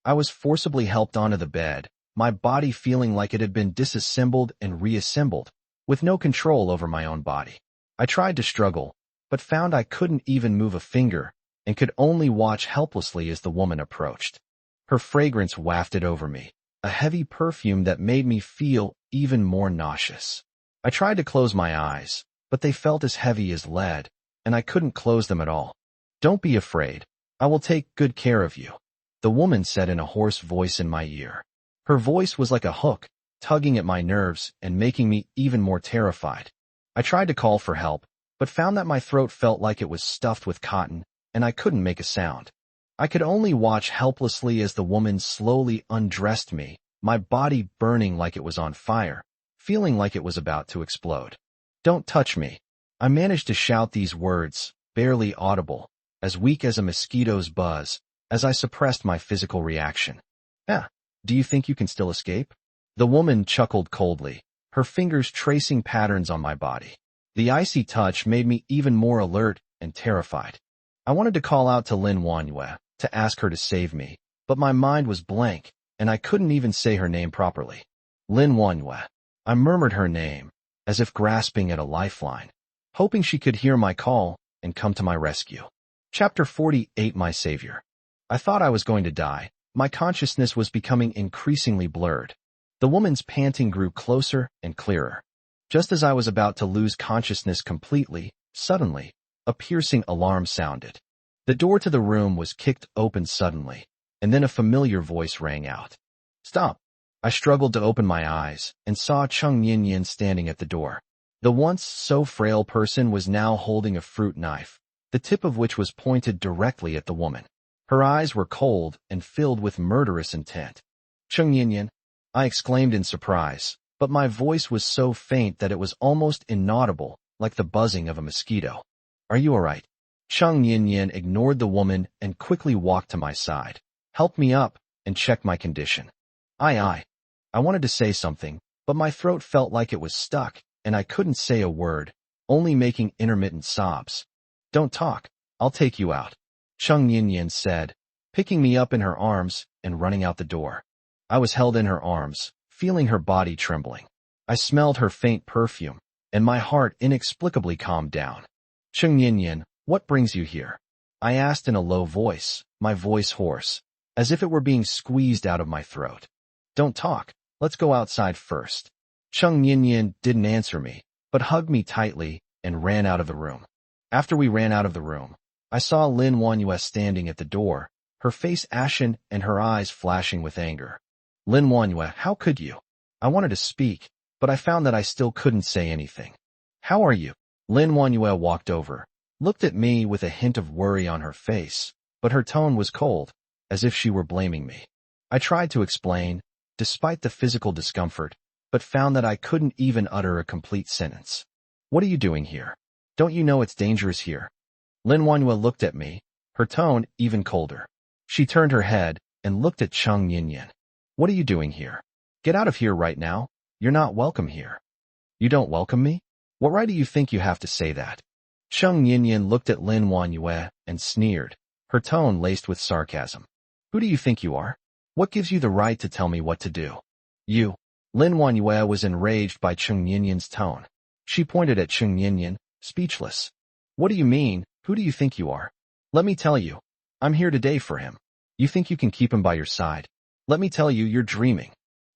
I was forcibly helped onto the bed, my body feeling like it had been disassembled and reassembled, with no control over my own body. I tried to struggle, but found I couldn't even move a finger, and could only watch helplessly as the woman approached. Her fragrance wafted over me, a heavy perfume that made me feel even more nauseous. I tried to close my eyes, but they felt as heavy as lead, and I couldn't close them at all. "Don't be afraid. I will take good care of you," the woman said in a hoarse voice in my ear. Her voice was like a hook, tugging at my nerves and making me even more terrified. I tried to call for help, but found that my throat felt like it was stuffed with cotton, and I couldn't make a sound. I could only watch helplessly as the woman slowly undressed me, my body burning like it was on fire, feeling like it was about to explode. "Don't touch me." I managed to shout these words, barely audible, as weak as a mosquito's buzz, as I suppressed my physical reaction. "Yeah, do you think you can still escape?" The woman chuckled coldly, her fingers tracing patterns on my body. The icy touch made me even more alert and terrified. I wanted to call out to Lin Wanyue to ask her to save me, but my mind was blank, and I couldn't even say her name properly. Lin Wanyue. I murmured her name, as if grasping at a lifeline, hoping she could hear my call and come to my rescue. Chapter 48. My Savior. I thought I was going to die. My consciousness was becoming increasingly blurred. The woman's panting grew closer and clearer. Just as I was about to lose consciousness completely, suddenly, a piercing alarm sounded. The door to the room was kicked open suddenly, and then a familiar voice rang out. "Stop!" I struggled to open my eyes and saw Cheng Yinyan standing at the door. The once so frail person was now holding a fruit knife, the tip of which was pointed directly at the woman. Her eyes were cold and filled with murderous intent. "Cheng Yinyan," I exclaimed in surprise, but my voice was so faint that it was almost inaudible, like the buzzing of a mosquito. "Are you all right?" Cheng Yinyan ignored the woman and quickly walked to my side, helped me up, and checked my condition. I wanted to say something, but my throat felt like it was stuck, and I couldn't say a word, only making intermittent sobs. "Don't talk, I'll take you out," Cheng Yinyan said, picking me up in her arms and running out the door. I was held in her arms, feeling her body trembling. I smelled her faint perfume, and my heart inexplicably calmed down. "Cheng Yinyan, what brings you here?" I asked in a low voice, my voice hoarse, as if it were being squeezed out of my throat. "Don't talk, let's go outside first." Cheng Yinyan didn't answer me, but hugged me tightly and ran out of the room. After we ran out of the room, I saw Lin Wanyue standing at the door, her face ashen and her eyes flashing with anger. "Lin Wanyue, how could you?" I wanted to speak, but I found that I still couldn't say anything. "How are you?" Lin Wanyue walked over, looked at me with a hint of worry on her face, but her tone was cold, as if she were blaming me. I tried to explain, despite the physical discomfort, but found that I couldn't even utter a complete sentence. "What are you doing here? Don't you know it's dangerous here?" Lin Wanyue looked at me, her tone even colder. She turned her head and looked at Cheng Yinyan. "What are you doing here? Get out of here right now. You're not welcome here." "You don't welcome me? What right do you think you have to say that?" Cheng Yinyan looked at Lin Wanyue and sneered, her tone laced with sarcasm. "Who do you think you are? What gives you the right to tell me what to do?" "You." Lin Wanyue was enraged by Cheng Yinyan's tone. She pointed at Cheng Yinyan, speechless. "What do you mean? Who do you think you are? Let me tell you. I'm here today for him. You think you can keep him by your side? Let me tell you, you're dreaming."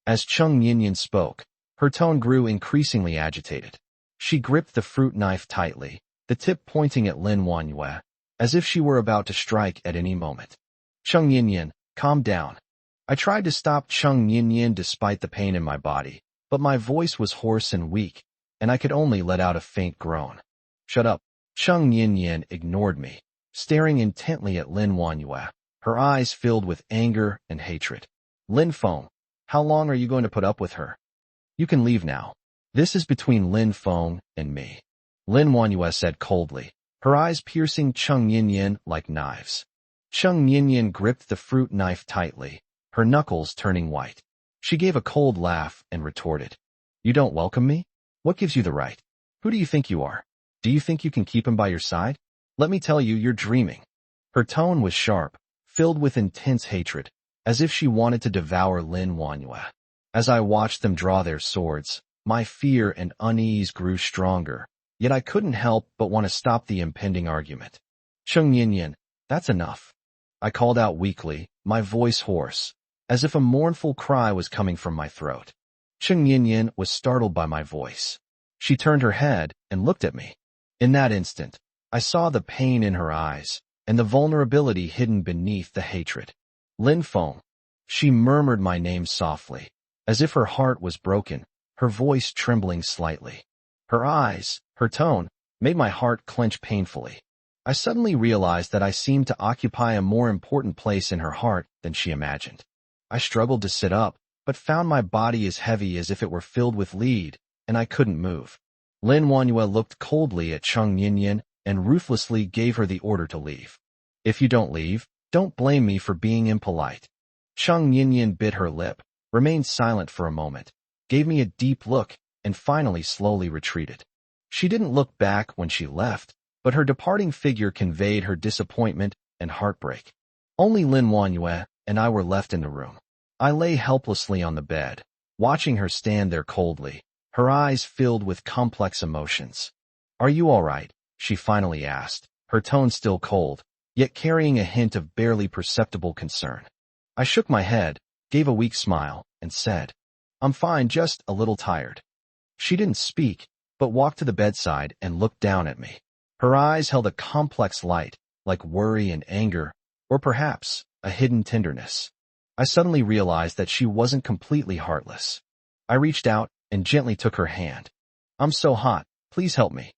As Cheng Yinyan spoke, her tone grew increasingly agitated. She gripped the fruit knife tightly, the tip pointing at Lin Wanyue, as if she were about to strike at any moment. "Cheng Yinyan, calm down." I tried to stop Cheng Yinyan despite the pain in my body, but my voice was hoarse and weak, and I could only let out a faint groan. "Shut up." Cheng Yinyan ignored me, staring intently at Lin Wanyue, her eyes filled with anger and hatred. "Lin Feng, how long are you going to put up with her? You can leave now. This is between Lin Feng and me," Lin Wanyue said coldly, her eyes piercing Cheng Yinyan like knives. Cheng Yinyan gripped the fruit knife tightly, her knuckles turning white. She gave a cold laugh and retorted, "You don't welcome me? What gives you the right? Who do you think you are? Do you think you can keep him by your side? Let me tell you, you're dreaming." Her tone was sharp, filled with intense hatred, as if she wanted to devour Lin Wanyue. As I watched them draw their swords, my fear and unease grew stronger, yet I couldn't help but want to stop the impending argument. "Cheng Yinyan, that's enough," I called out weakly, my voice hoarse, as if a mournful cry was coming from my throat. Cheng Yinyan was startled by my voice. She turned her head and looked at me. In that instant, I saw the pain in her eyes and the vulnerability hidden beneath the hatred. "Lin Feng." She murmured my name softly, as if her heart was broken, her voice trembling slightly. Her eyes, her tone, made my heart clench painfully. I suddenly realized that I seemed to occupy a more important place in her heart than she imagined. I struggled to sit up, but found my body as heavy as if it were filled with lead, and I couldn't move. Lin Wanyue looked coldly at Cheng Yinyan and ruthlessly gave her the order to leave. If you don't leave, don't blame me for being impolite. Cheng Yinyin bit her lip, remained silent for a moment, gave me a deep look, and finally slowly retreated. She didn't look back when she left, but her departing figure conveyed her disappointment and heartbreak. Only Lin Wanyue and I were left in the room. I lay helplessly on the bed, watching her stand there coldly, her eyes filled with complex emotions. "Are you all right?" she finally asked, her tone still cold, yet carrying a hint of barely perceptible concern. I shook my head, gave a weak smile, and said, "I'm fine, just a little tired." She didn't speak, but walked to the bedside and looked down at me. Her eyes held a complex light, like worry and anger, or perhaps a hidden tenderness. I suddenly realized that she wasn't completely heartless. I reached out and gently took her hand. "I'm so hot, please help me."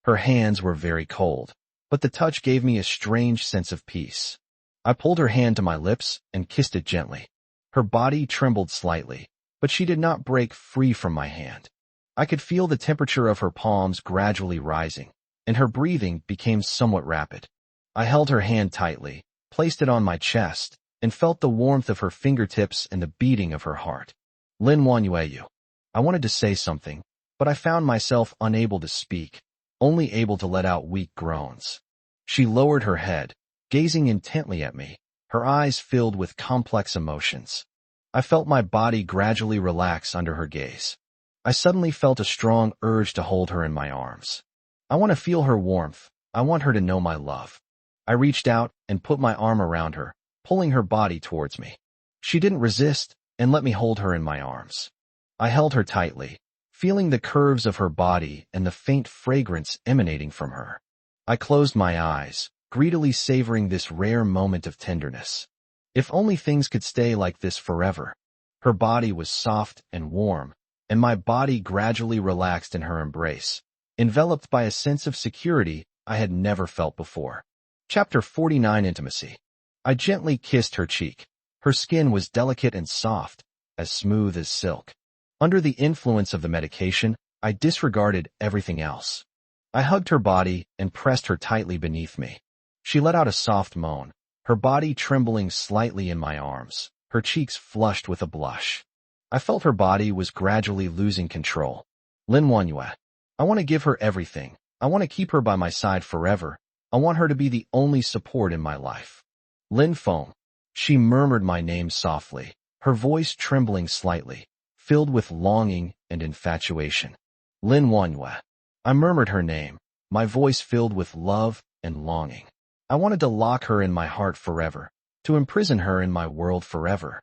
Her hands were very cold, but the touch gave me a strange sense of peace. I pulled her hand to my lips and kissed it gently. Her body trembled slightly, but she did not break free from my hand. I could feel the temperature of her palms gradually rising, and her breathing became somewhat rapid. I held her hand tightly, placed it on my chest, and felt the warmth of her fingertips and the beating of her heart. "Lin Wanyue," I wanted to say something, but I found myself unable to speak, only able to let out weak groans. She lowered her head, gazing intently at me, her eyes filled with complex emotions. I felt my body gradually relax under her gaze. I suddenly felt a strong urge to hold her in my arms. I want to feel her warmth. I want her to know my love. I reached out and put my arm around her, pulling her body towards me. She didn't resist and let me hold her in my arms. I held her tightly, feeling the curves of her body and the faint fragrance emanating from her. I closed my eyes, greedily savoring this rare moment of tenderness. If only things could stay like this forever. Her body was soft and warm, and my body gradually relaxed in her embrace, enveloped by a sense of security I had never felt before. Chapter 49: Intimacy. I gently kissed her cheek. Her skin was delicate and soft, as smooth as silk. Under the influence of the medication, I disregarded everything else. I hugged her body and pressed her tightly beneath me. She let out a soft moan, her body trembling slightly in my arms, her cheeks flushed with a blush. I felt her body was gradually losing control. "Lin Wanyue, I want to give her everything. I want to keep her by my side forever. I want her to be the only support in my life." "Lin Feng." She murmured my name softly, her voice trembling slightly, filled with longing and infatuation. "Lin Wanyue." I murmured her name, my voice filled with love and longing. I wanted to lock her in my heart forever, to imprison her in my world forever.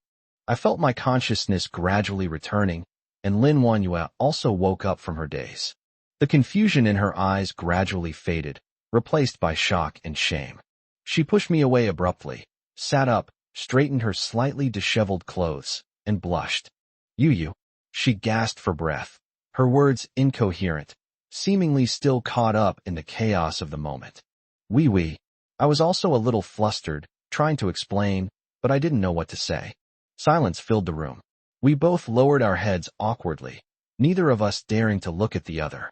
I felt my consciousness gradually returning, and Lin Wanyue also woke up from her daze. The confusion in her eyes gradually faded, replaced by shock and shame. She pushed me away abruptly, sat up, straightened her slightly disheveled clothes, and blushed. "You," she gasped for breath, her words incoherent, seemingly still caught up in the chaos of the moment. "Oui." I was also a little flustered, trying to explain, but I didn't know what to say. Silence filled the room. We both lowered our heads awkwardly, neither of us daring to look at the other.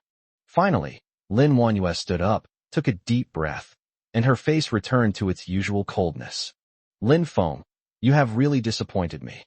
Finally, Lin Wanyue stood up, took a deep breath, and her face returned to its usual coldness. "Lin Feng, you have really disappointed me."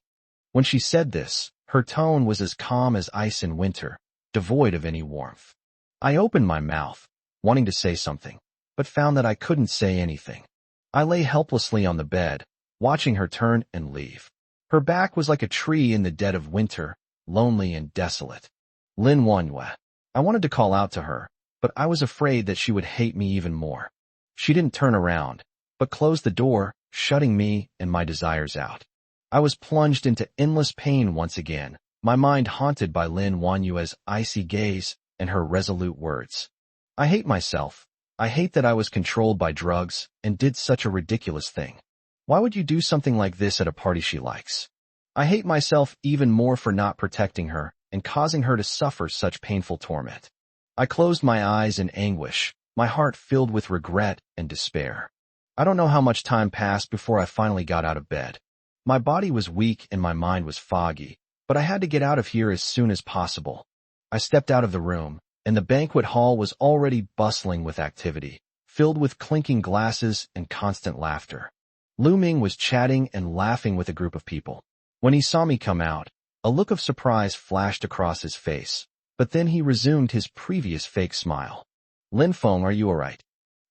When she said this, her tone was as calm as ice in winter, devoid of any warmth. I opened my mouth, wanting to say something, but found that I couldn't say anything. I lay helplessly on the bed, watching her turn and leave. Her back was like a tree in the dead of winter, lonely and desolate. "Lin Wanyue." I wanted to call out to her, but I was afraid that she would hate me even more. She didn't turn around, but closed the door, shutting me and my desires out. I was plunged into endless pain once again, my mind haunted by Lin Wanyue's icy gaze and her resolute words. I hate myself. I hate that I was controlled by drugs and did such a ridiculous thing. Why would you do something like this at a party she likes? I hate myself even more for not protecting her and causing her to suffer such painful torment. I closed my eyes in anguish, my heart filled with regret and despair. I don't know how much time passed before I finally got out of bed. My body was weak and my mind was foggy, but I had to get out of here as soon as possible. I stepped out of the room, and the banquet hall was already bustling with activity. filled with clinking glasses and constant laughter. Lu Ming was chatting and laughing with a group of people. When he saw me come out, a look of surprise flashed across his face, but then he resumed his previous fake smile. Lin Feng, are you alright?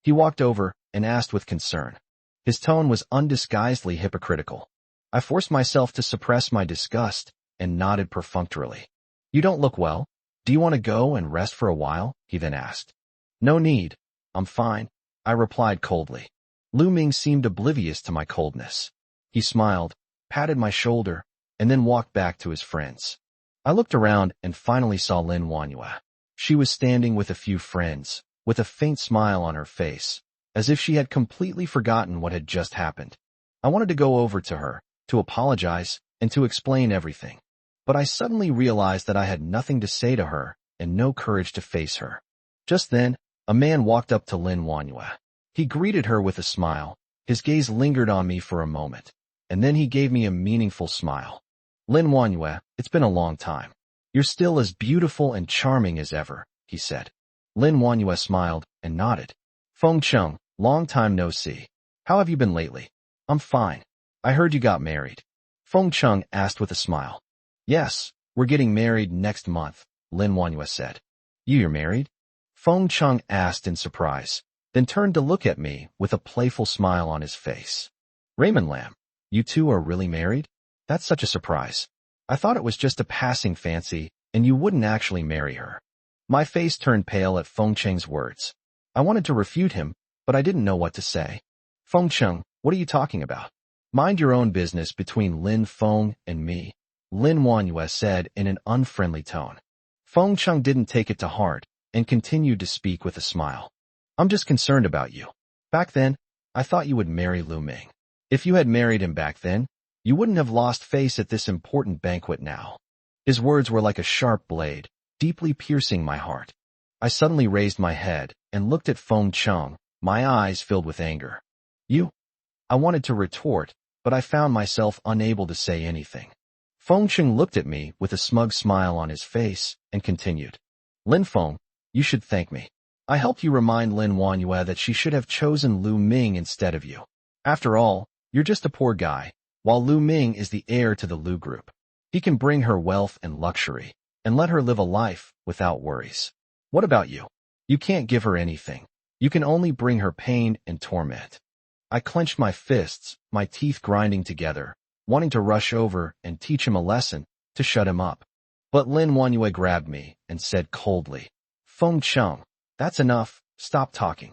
He walked over and asked with concern. His tone was undisguisedly hypocritical. I forced myself to suppress my disgust and nodded perfunctorily. You don't look well. Do you want to go and rest for a while? He then asked. No need. I'm fine, I replied coldly. Lu Ming seemed oblivious to my coldness. He smiled, patted my shoulder, and then walked back to his friends. I looked around and finally saw Lin Wanyue. She was standing with a few friends, with a faint smile on her face, as if she had completely forgotten what had just happened. I wanted to go over to her, to apologize, and to explain everything. But I suddenly realized that I had nothing to say to her and no courage to face her. Just then, a man walked up to Lin Wanyue. He greeted her with a smile. His gaze lingered on me for a moment, and then he gave me a meaningful smile. Lin Wanyue, it's been a long time. You're still as beautiful and charming as ever, he said. Lin Wanyue smiled and nodded. Feng Cheng, long time no see. How have you been lately? I'm fine. I heard you got married. Feng Cheng asked with a smile. Yes, we're getting married next month, Lin Wanyue said. You're married? Feng Cheng asked in surprise, then turned to look at me with a playful smile on his face. Raymond Lam, you two are really married? That's such a surprise. I thought it was just a passing fancy, and you wouldn't actually marry her. My face turned pale at Feng Cheng's words. I wanted to refute him, but I didn't know what to say. Feng Cheng, what are you talking about? Mind your own business between Lin Feng and me, Lin Wanyue said in an unfriendly tone. Feng Cheng didn't take it to heart and continued to speak with a smile. I'm just concerned about you. Back then, I thought you would marry Lu Ming. If you had married him back then, you wouldn't have lost face at this important banquet now. His words were like a sharp blade, deeply piercing my heart. I suddenly raised my head and looked at Feng Cheng, my eyes filled with anger. You? I wanted to retort, but I found myself unable to say anything. Feng Cheng looked at me with a smug smile on his face and continued. Lin Feng, you should thank me. I helped you remind Lin Wanyue that she should have chosen Lu Ming instead of you. After all, you're just a poor guy, while Lu Ming is the heir to the Lu group. He can bring her wealth and luxury, and let her live a life without worries. What about you? You can't give her anything. You can only bring her pain and torment. I clenched my fists, my teeth grinding together, wanting to rush over and teach him a lesson, to shut him up. But Lin Wanyue grabbed me and said coldly, Feng Cheng, that's enough, stop talking.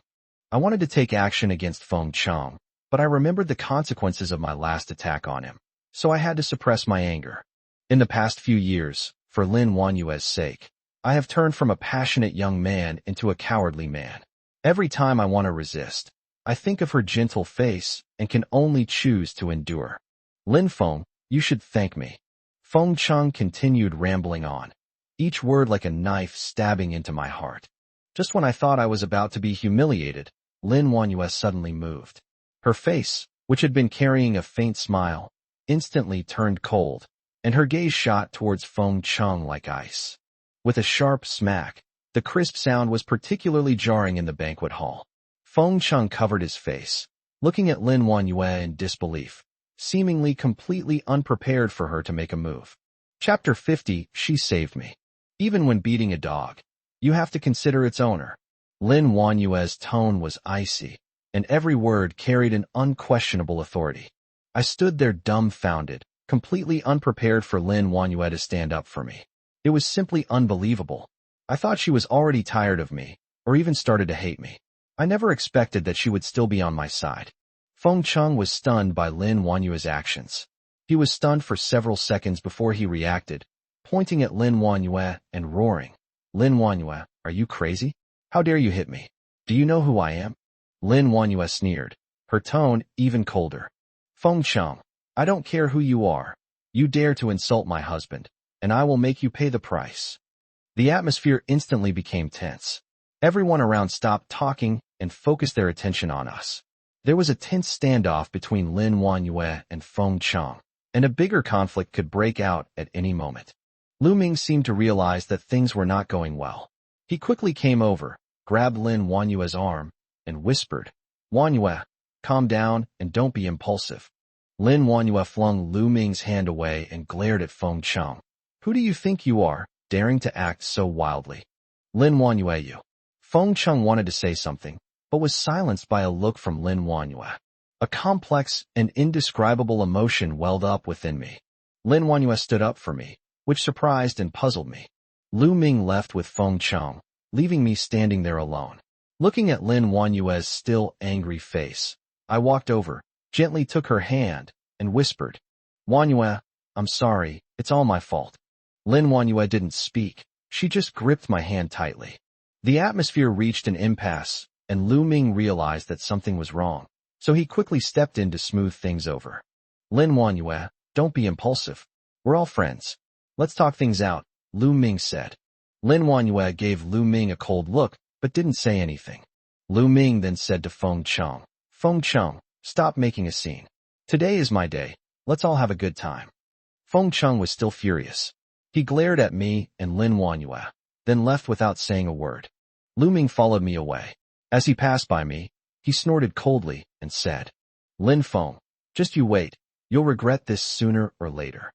I wanted to take action against Feng Cheng, but I remembered the consequences of my last attack on him, so I had to suppress my anger. In the past few years, for Lin Wanyue's sake, I have turned from a passionate young man into a cowardly man. Every time I want to resist, I think of her gentle face and can only choose to endure. Lin Feng, you should thank me. Feng Cheng continued rambling on, each word like a knife stabbing into my heart. Just when I thought I was about to be humiliated, Lin Wanyue suddenly moved. Her face, which had been carrying a faint smile, instantly turned cold, and her gaze shot towards Feng Cheng like ice. With a sharp smack, the crisp sound was particularly jarring in the banquet hall. Feng Cheng covered his face, looking at Lin Wanyue in disbelief, seemingly completely unprepared for her to make a move. Chapter 50, She Saved Me. Even when beating a dog, you have to consider its owner. Lin Wanyue's tone was icy, and every word carried an unquestionable authority. I stood there dumbfounded, completely unprepared for Lin Wanyue to stand up for me. It was simply unbelievable. I thought she was already tired of me, or even started to hate me. I never expected that she would still be on my side. Feng Cheng was stunned by Lin Wanyue's actions. He was stunned for several seconds before he reacted, pointing at Lin Wanyue and roaring. Lin Wanyue, are you crazy? How dare you hit me? Do you know who I am? Lin Wanyue sneered, her tone even colder. Feng Cheng, I don't care who you are. You dare to insult my husband, and I will make you pay the price. The atmosphere instantly became tense. Everyone around stopped talking and focused their attention on us. There was a tense standoff between Lin Wanyue and Feng Cheng, and a bigger conflict could break out at any moment. Lu Ming seemed to realize that things were not going well. He quickly came over, grabbed Lin Wanyue's arm, and whispered, "Wanyue, calm down and don't be impulsive." Lin Wanyue flung Lu Ming's hand away and glared at Feng Cheng. "Who do you think you are, daring to act so wildly?" "Lin Wanyue, you." Feng Cheng wanted to say something, but was silenced by a look from Lin Wanyue. A complex and indescribable emotion welled up within me. Lin Wanyue stood up for me, which surprised and puzzled me. Lu Ming left with Feng Cheng, leaving me standing there alone. Looking at Lin Wanyue's still angry face, I walked over, gently took her hand, and whispered, "Wanyue, I'm sorry, it's all my fault." Lin Wanyue didn't speak, she just gripped my hand tightly. The atmosphere reached an impasse, and Lu Ming realized that something was wrong, so he quickly stepped in to smooth things over. "Lin Wanyue, don't be impulsive. We're all friends. Let's talk things out," Lu Ming said. Lin Wanyue gave Lu Ming a cold look, but didn't say anything. Lu Ming then said to Feng Cheng, "Feng Cheng, stop making a scene. Today is my day. Let's all have a good time." Feng Cheng was still furious. He glared at me and Lin Wanyue, then left without saying a word. Lu Ming followed me away. As he passed by me, he snorted coldly and said, "Lin Feng, just you wait. You'll regret this sooner or later."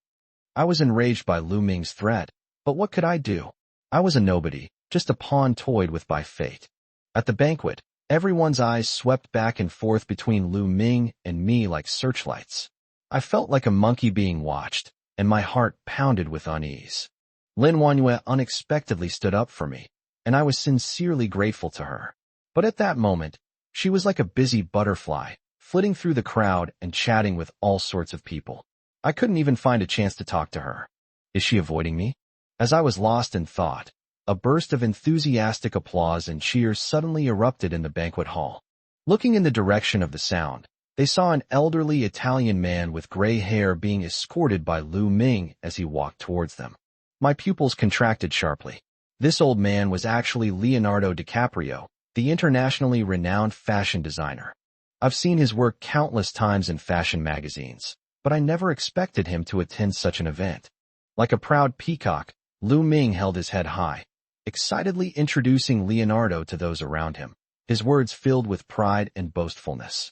I was enraged by Lu Ming's threat, but what could I do? I was a nobody, just a pawn toyed with by fate. At the banquet, everyone's eyes swept back and forth between Lu Ming and me like searchlights. I felt like a monkey being watched, and my heart pounded with unease. Lin Wanyue unexpectedly stood up for me, and I was sincerely grateful to her. But at that moment, she was like a busy butterfly, flitting through the crowd and chatting with all sorts of people. I couldn't even find a chance to talk to her. Is she avoiding me? As I was lost in thought, a burst of enthusiastic applause and cheers suddenly erupted in the banquet hall. Looking in the direction of the sound, they saw an elderly Italian man with gray hair being escorted by Lu Ming as he walked towards them. My pupils contracted sharply. This old man was actually Leonardo DiCaprio, the internationally renowned fashion designer. I've seen his work countless times in fashion magazines, but I never expected him to attend such an event. Like a proud peacock, Lu Ming held his head high, excitedly introducing Leonardo to those around him, his words filled with pride and boastfulness.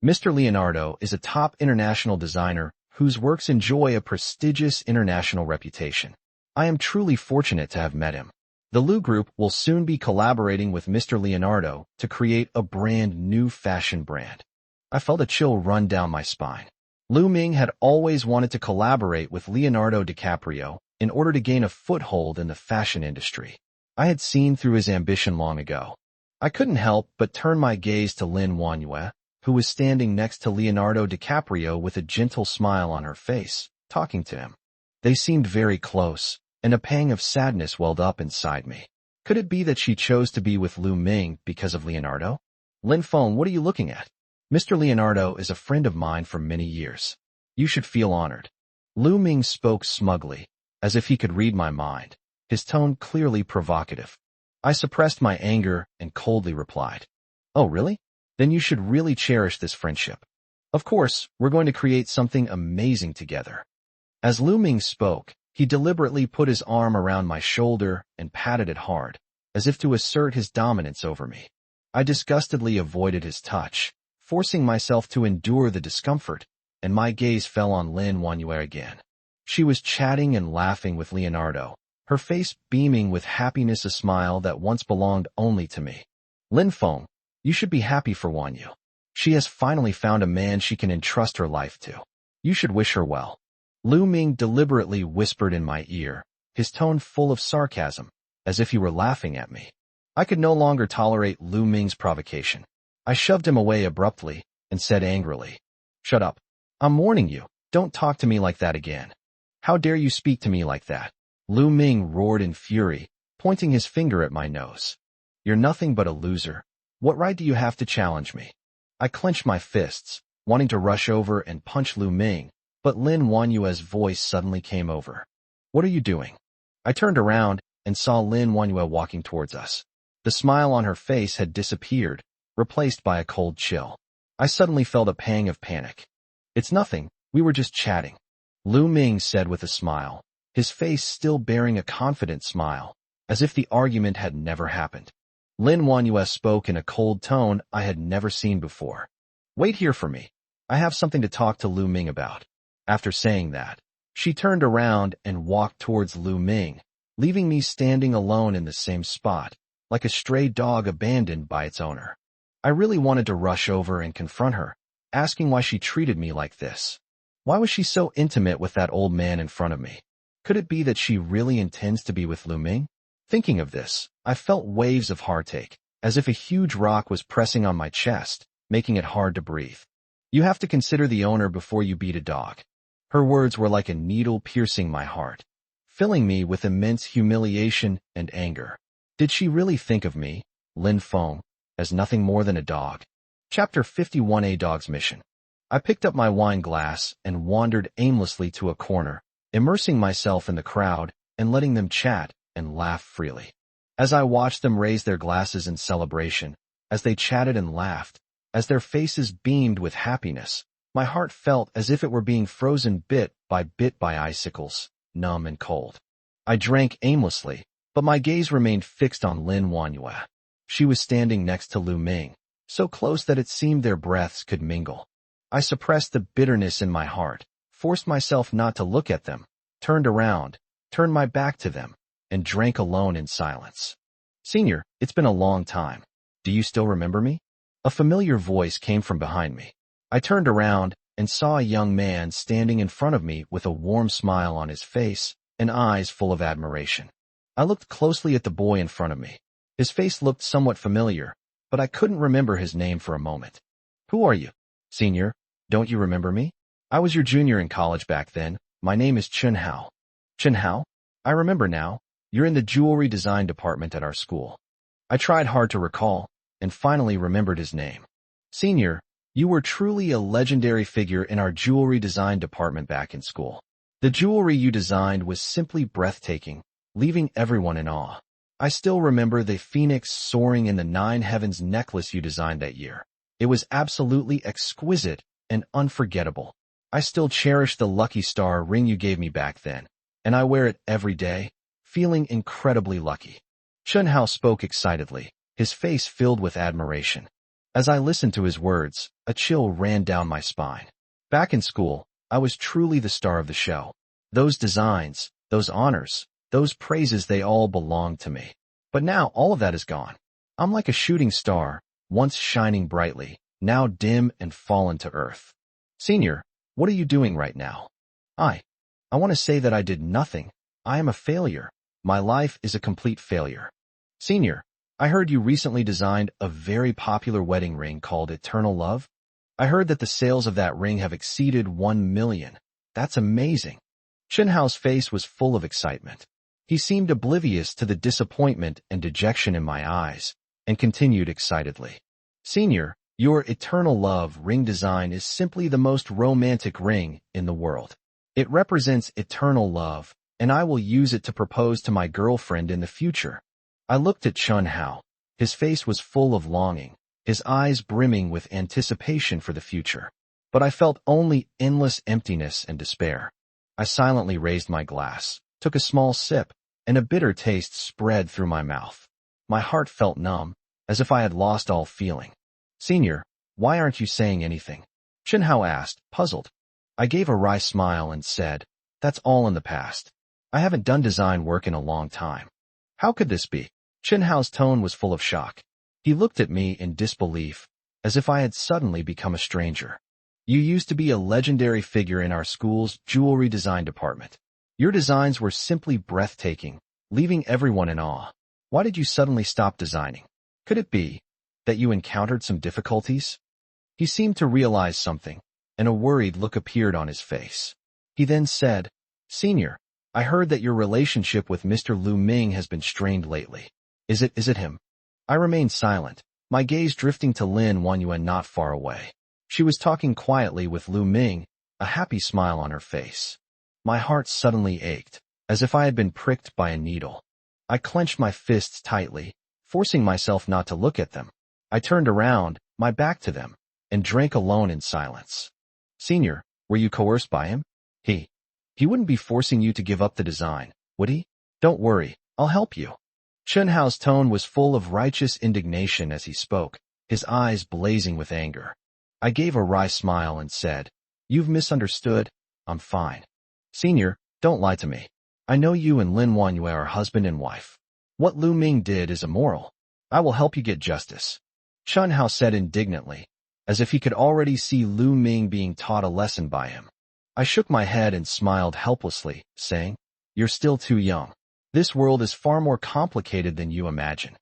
Mr. Leonardo is a top international designer whose works enjoy a prestigious international reputation. I am truly fortunate to have met him. The Lu Group will soon be collaborating with Mr. Leonardo to create a brand new fashion brand. I felt a chill run down my spine. Lu Ming had always wanted to collaborate with Leonardo DiCaprio in order to gain a foothold in the fashion industry. I had seen through his ambition long ago. I couldn't help but turn my gaze to Lin Wanyue, who was standing next to Leonardo DiCaprio with a gentle smile on her face, talking to him. They seemed very close, and a pang of sadness welled up inside me. Could it be that she chose to be with Lu Ming because of Leonardo? "Lin Feng, what are you looking at?" "Mr. Leonardo is a friend of mine for many years. You should feel honored." Lu Ming spoke smugly, as if he could read my mind, his tone clearly provocative. I suppressed my anger and coldly replied, "Oh, really? Then you should really cherish this friendship. Of course, we're going to create something amazing together." As Lu Ming spoke, he deliberately put his arm around my shoulder and patted it hard, as if to assert his dominance over me. I disgustedly avoided his touch, forcing myself to endure the discomfort, and my gaze fell on Lin Wanyue again. She was chatting and laughing with Leonardo, her face beaming with happiness, a smile that once belonged only to me. "Lin Feng, you should be happy for Wanyu. She has finally found a man she can entrust her life to. You should wish her well." Lu Ming deliberately whispered in my ear, his tone full of sarcasm, as if he were laughing at me. I could no longer tolerate Lu Ming's provocation. I shoved him away abruptly and said angrily, "Shut up. I'm warning you, don't talk to me like that again. How dare you speak to me like that?" Lu Ming roared in fury, pointing his finger at my nose. "You're nothing but a loser. What right do you have to challenge me?" I clenched my fists, wanting to rush over and punch Lu Ming, but Lin Wanyue's voice suddenly came over. "What are you doing?" I turned around and saw Lin Wanyue walking towards us. The smile on her face had disappeared, replaced by a cold chill. I suddenly felt a pang of panic. "It's nothing, we were just chatting," Lu Ming said with a smile, his face still bearing a confident smile, as if the argument had never happened. Lin Wanyu spoke in a cold tone I had never seen before. Wait here for me. I have something to talk to Lu Ming about. After saying that, she turned around and walked towards Lu Ming, leaving me standing alone in the same spot, like a stray dog abandoned by its owner. I really wanted to rush over and confront her, asking why she treated me like this. Why was she so intimate with that old man in front of me? Could it be that she really intends to be with Lu Ming? Thinking of this, I felt waves of heartache, as if a huge rock was pressing on my chest, making it hard to breathe. You have to consider the owner before you beat a dog. Her words were like a needle piercing my heart, filling me with immense humiliation and anger. Did she really think of me, Lin Feng, as nothing more than a dog? Chapter 51: A Dog's Mission. I picked up my wine glass and wandered aimlessly to a corner, immersing myself in the crowd and letting them chat and laugh freely. As I watched them raise their glasses in celebration, as they chatted and laughed, as their faces beamed with happiness, my heart felt as if it were being frozen bit by icicles, numb and cold. I drank aimlessly, but my gaze remained fixed on Lin Wanyu. She was standing next to Lu Ming, so close that it seemed their breaths could mingle. I suppressed the bitterness in my heart, forced myself not to look at them, turned around, turned my back to them, and drank alone in silence. Senior, it's been a long time. Do you still remember me? A familiar voice came from behind me. I turned around and saw a young man standing in front of me with a warm smile on his face and eyes full of admiration. I looked closely at the boy in front of me. His face looked somewhat familiar, but I couldn't remember his name for a moment. Who are you? Senior, don't you remember me? I was your junior in college back then. My name is Chun Hao. Chun Hao? I remember now. You're in the jewelry design department at our school. I tried hard to recall, and finally remembered his name. Senior, you were truly a legendary figure in our jewelry design department back in school. The jewelry you designed was simply breathtaking, leaving everyone in awe. I still remember the phoenix soaring in the 9 heavens necklace you designed that year. It was absolutely exquisite and unforgettable. I still cherish the lucky star ring you gave me back then, and I wear it every day, feeling incredibly lucky. Chun Hao spoke excitedly, his face filled with admiration. As I listened to his words, a chill ran down my spine. Back in school, I was truly the star of the show. Those designs, those honors, those praises, they all belonged to me. But now all of that is gone. I'm like a shooting star, once shining brightly, now dim and fallen to earth. Senior, what are you doing right now? I want to say that I did nothing. I am a failure. My life is a complete failure. Senior, I heard you recently designed a very popular wedding ring called Eternal Love. I heard that the sales of that ring have exceeded 1 million. That's amazing. Chun Hao's face was full of excitement. He seemed oblivious to the disappointment and dejection in my eyes, and continued excitedly. Senior, your Eternal Love ring design is simply the most romantic ring in the world. It represents eternal love, and I will use it to propose to my girlfriend in the future. I looked at Chun Hao. His face was full of longing, his eyes brimming with anticipation for the future. But I felt only endless emptiness and despair. I silently raised my glass, took a small sip, and a bitter taste spread through my mouth. My heart felt numb, as if I had lost all feeling. Senior, why aren't you saying anything? Chun Hao asked, puzzled. I gave a wry smile and said, that's all in the past. I haven't done design work in a long time. How could this be? Chun Hao's tone was full of shock. He looked at me in disbelief, as if I had suddenly become a stranger. You used to be a legendary figure in our school's jewelry design department. Your designs were simply breathtaking, leaving everyone in awe. Why did you suddenly stop designing? Could it be that you encountered some difficulties? He seemed to realize something, and a worried look appeared on his face. He then said, Senior, I heard that your relationship with Mr. Lu Ming has been strained lately. Is it him? I remained silent, my gaze drifting to Lin Wanyuan not far away. She was talking quietly with Lu Ming, a happy smile on her face. My heart suddenly ached, as if I had been pricked by a needle. I clenched my fists tightly, forcing myself not to look at them. I turned around, my back to them, and drank alone in silence. Senior, were you coerced by him? He wouldn't be forcing you to give up the design, would he? Don't worry, I'll help you. Chunhao's tone was full of righteous indignation as he spoke, his eyes blazing with anger. I gave a wry smile and said, "You've misunderstood. I'm fine. Senior, don't lie to me. I know you and Lin Wanyue are husband and wife. What Lu Ming did is immoral. I will help you get justice." Chunhao said indignantly, as if he could already see Lu Ming being taught a lesson by him. I shook my head and smiled helplessly, saying, "You're still too young. This world is far more complicated than you imagine."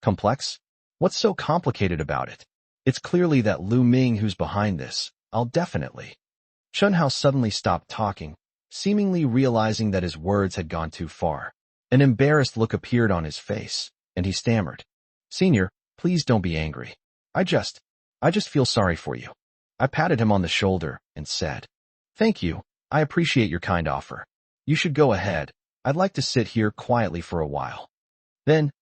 Complex? What's so complicated about it? It's clearly that Lu Ming who's behind this. I'll definitely. Chunhao suddenly stopped talking, seemingly realizing that his words had gone too far. An embarrassed look appeared on his face, and he stammered, "Senior, please don't be angry. I just feel sorry for you." I patted him on the shoulder and said, "Thank you. I appreciate your kind offer. You should go ahead. I'd like to sit here quietly for a while." Then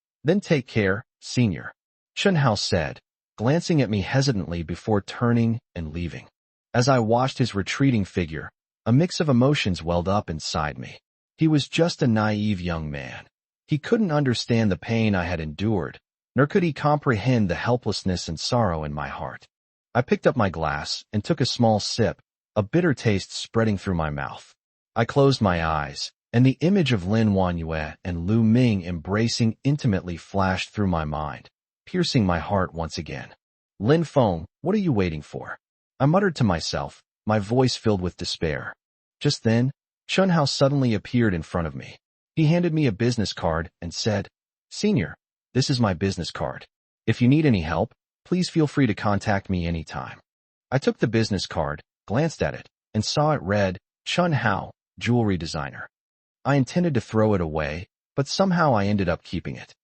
take care, Senior," Chunhao said, glancing at me hesitantly before turning and leaving. As I watched his retreating figure, a mix of emotions welled up inside me. He was just a naive young man. He couldn't understand the pain I had endured, nor could he comprehend the helplessness and sorrow in my heart. I picked up my glass and took a small sip, a bitter taste spreading through my mouth. I closed my eyes, and the image of Lin Wanyue and Lu Ming embracing intimately flashed through my mind, piercing my heart once again. "Lin Feng, what are you waiting for?" I muttered to myself, my voice filled with despair. Just then, Chunhao suddenly appeared in front of me. He handed me a business card and said, "Senior, this is my business card. If you need any help, please feel free to contact me anytime." I took the business card, glanced at it, and saw it read, Chunhao, jewelry designer. I intended to throw it away, but somehow I ended up keeping it.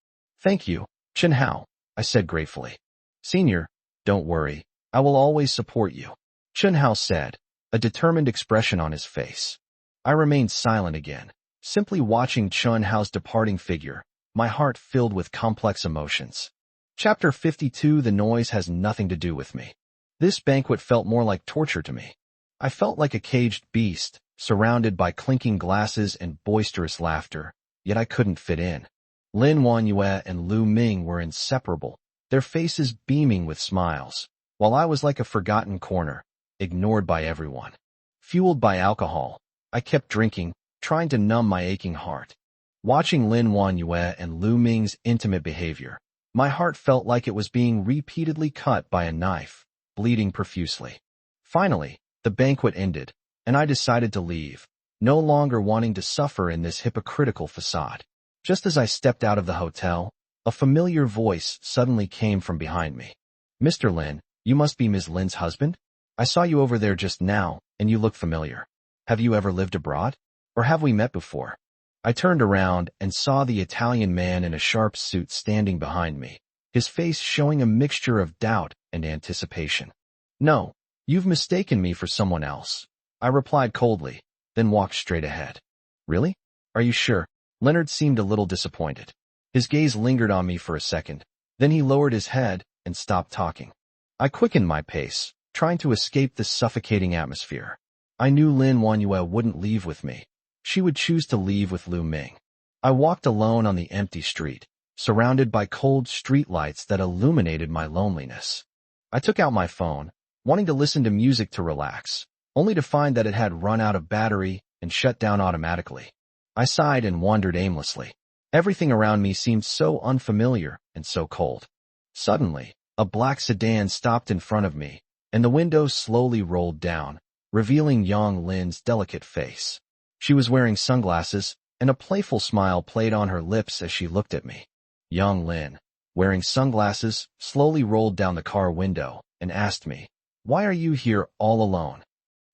"Thank you, Chunhao," I said gratefully. "Senior, don't worry. I will always support you," Chunhao said, a determined expression on his face. I remained silent again, simply watching Chunhao's departing figure, my heart filled with complex emotions. Chapter 52. The noise has nothing to do with me. This banquet felt more like torture to me. I felt like a caged beast, surrounded by clinking glasses and boisterous laughter, yet I couldn't fit in. Lin Wanyue and Lu Ming were inseparable, their faces beaming with smiles, while I was like a forgotten corner, ignored by everyone. Fueled by alcohol, I kept drinking, trying to numb my aching heart. Watching Lin Wanyue and Lu Ming's intimate behavior, my heart felt like it was being repeatedly cut by a knife, bleeding profusely. Finally, the banquet ended, and I decided to leave, no longer wanting to suffer in this hypocritical facade. Just as I stepped out of the hotel, a familiar voice suddenly came from behind me. "Mr. Lin, you must be Ms. Lin's husband? I saw you over there just now, and you look familiar. Have you ever lived abroad? Or have we met before?" I turned around and saw the Italian man in a sharp suit standing behind me, his face showing a mixture of doubt and anticipation. "No, you've mistaken me for someone else," I replied coldly, then walked straight ahead. "Really? Are you sure?" Leonard seemed a little disappointed. His gaze lingered on me for a second, then he lowered his head and stopped talking. I quickened my pace, trying to escape the suffocating atmosphere. I knew Lin Wanyue wouldn't leave with me. She would choose to leave with Lu Ming. I walked alone on the empty street, surrounded by cold streetlights that illuminated my loneliness. I took out my phone, wanting to listen to music to relax, only to find that it had run out of battery and shut down automatically. I sighed and wandered aimlessly. Everything around me seemed so unfamiliar and so cold. Suddenly, a black sedan stopped in front of me, and the window slowly rolled down, revealing young Lin's delicate face. She was wearing sunglasses, and a playful smile played on her lips as she looked at me. Young Lin, wearing sunglasses, slowly rolled down the car window and asked me, "Why are you here all alone?"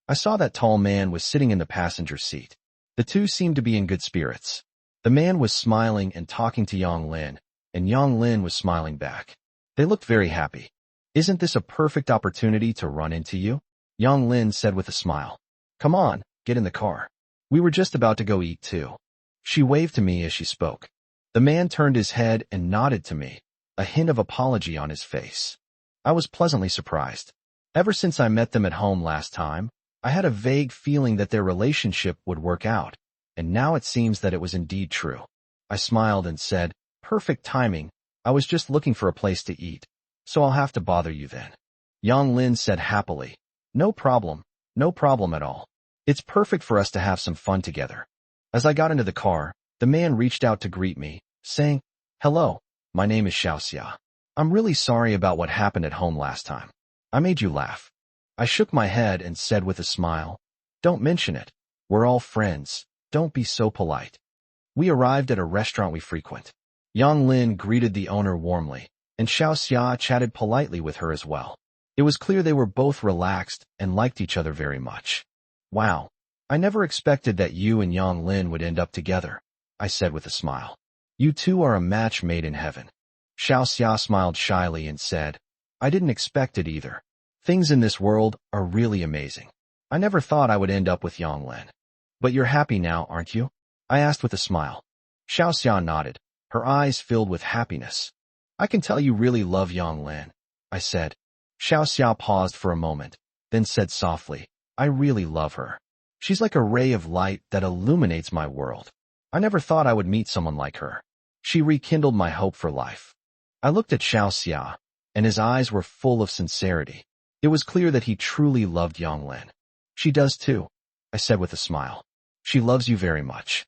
I saw that tall man was sitting in the passenger seat. The two seemed to be in good spirits. The man was smiling and talking to Yang Lin, and Yang Lin was smiling back. They looked very happy. "Isn't this a perfect opportunity to run into you?" Yang Lin said with a smile. "Come on, get in the car. We were just about to go eat too." She waved to me as she spoke. The man turned his head and nodded to me, a hint of apology on his face. I was pleasantly surprised. Ever since I met them at home last time, I had a vague feeling that their relationship would work out, and now it seems that it was indeed true. I smiled and said, Perfect timing. I was just looking for a place to eat, so I'll have to bother you then. Yang Lin said happily. No problem. No problem at all. It's perfect for us to have some fun together. As I got into the car, the man reached out to greet me, saying, Hello, my name is Xiaoxia. I'm really sorry about what happened at home last time. I made you laugh. I shook my head and said with a smile, Don't mention it. We're all friends. Don't be so polite. We arrived at a restaurant we frequent. Yang Lin greeted the owner warmly, and Xiaoxia chatted politely with her as well. It was clear they were both relaxed and liked each other very much. Wow, I never expected that you and Yang Lin would end up together, I said with a smile. You two are a match made in heaven. Xiaoxia smiled shyly and said, I didn't expect it either. Things in this world are really amazing. I never thought I would end up with Yang Lin. But you're happy now, aren't you? I asked with a smile. Xiaoxia nodded, her eyes filled with happiness. I can tell you really love Yang Lin, I said. Xiaoxia paused for a moment, then said softly, I really love her. She's like a ray of light that illuminates my world. I never thought I would meet someone like her. She rekindled my hope for life. I looked at Xiaoxia, and his eyes were full of sincerity. It was clear that he truly loved Yang Lin. She does too, I said with a smile. She loves you very much.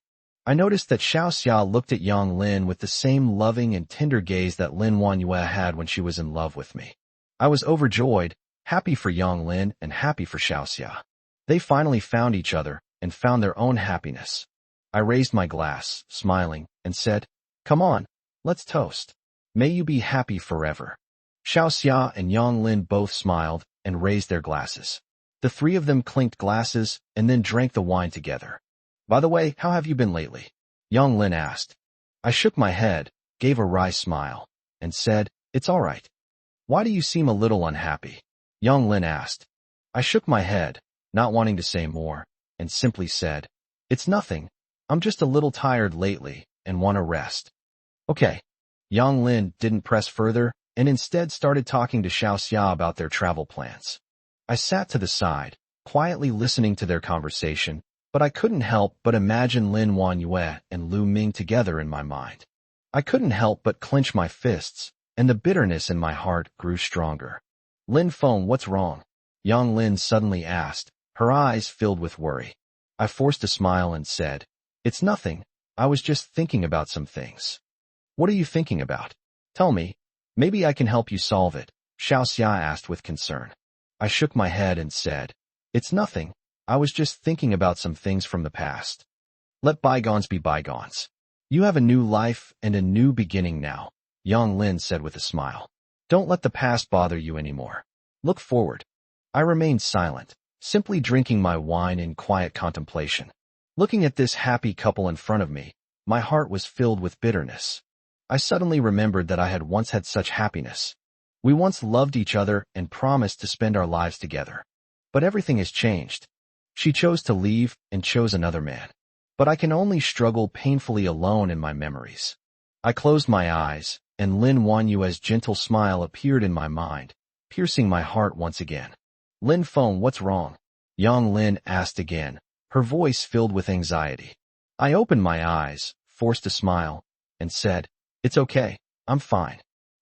I noticed that Xiaoxia looked at Yang Lin with the same loving and tender gaze that Lin Wanyue had when she was in love with me. I was overjoyed, happy for Yang Lin and happy for Xiaoxia. They finally found each other and found their own happiness. I raised my glass, smiling, and said, Come on, let's toast. May you be happy forever. Xiaoxia and Yang Lin both smiled and raised their glasses. The three of them clinked glasses and then drank the wine together. By the way, how have you been lately? Yang Lin asked. I shook my head, gave a wry smile, and said, It's all right. Why do you seem a little unhappy? Yang Lin asked. I shook my head, not wanting to say more, and simply said, It's nothing. I'm just a little tired lately and want to rest. Okay. Yang Lin didn't press further and instead started talking to Xiaoxia about their travel plans. I sat to the side, quietly listening to their conversation, but I couldn't help but imagine Lin Wanyue and Lu Ming together in my mind. I couldn't help but clench my fists, and the bitterness in my heart grew stronger. Lin Feng, what's wrong? Yang Lin suddenly asked, her eyes filled with worry. I forced a smile and said, It's nothing. I was just thinking about some things. What are you thinking about? Tell me. Maybe I can help you solve it, Xiaoxia asked with concern. I shook my head and said, It's nothing. I was just thinking about some things from the past. Let bygones be bygones. You have a new life and a new beginning now, Yang Lin said with a smile. Don't let the past bother you anymore. Look forward. I remained silent, simply drinking my wine in quiet contemplation. Looking at this happy couple in front of me, my heart was filled with bitterness. I suddenly remembered that I had once had such happiness. We once loved each other and promised to spend our lives together. But everything has changed. She chose to leave and chose another man. But I can only struggle painfully alone in my memories. I closed my eyes, and Lin Wanyue's gentle smile appeared in my mind, piercing my heart once again. Lin Feng, what's wrong? Yang Lin asked again, her voice filled with anxiety. I opened my eyes, forced a smile, and said, It's okay, I'm fine.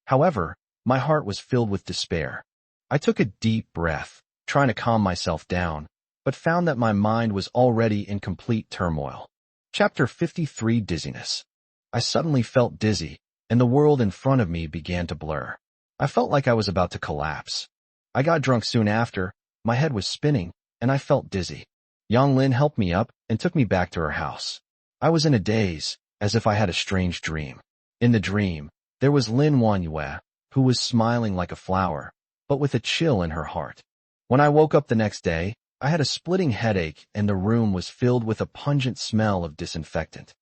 However, my heart was filled with despair. I took a deep breath, trying to calm myself down, but found that my mind was already in complete turmoil. Chapter 53, Dizziness. I suddenly felt dizzy, and the world in front of me began to blur. I felt like I was about to collapse. I got drunk soon after, my head was spinning, and I felt dizzy. Yang Lin helped me up and took me back to her house. I was in a daze, as if I had a strange dream. In the dream, there was Lin Wanyue, who was smiling like a flower, but with a chill in her heart. When I woke up the next day, I had a splitting headache and the room was filled with a pungent smell of disinfectant.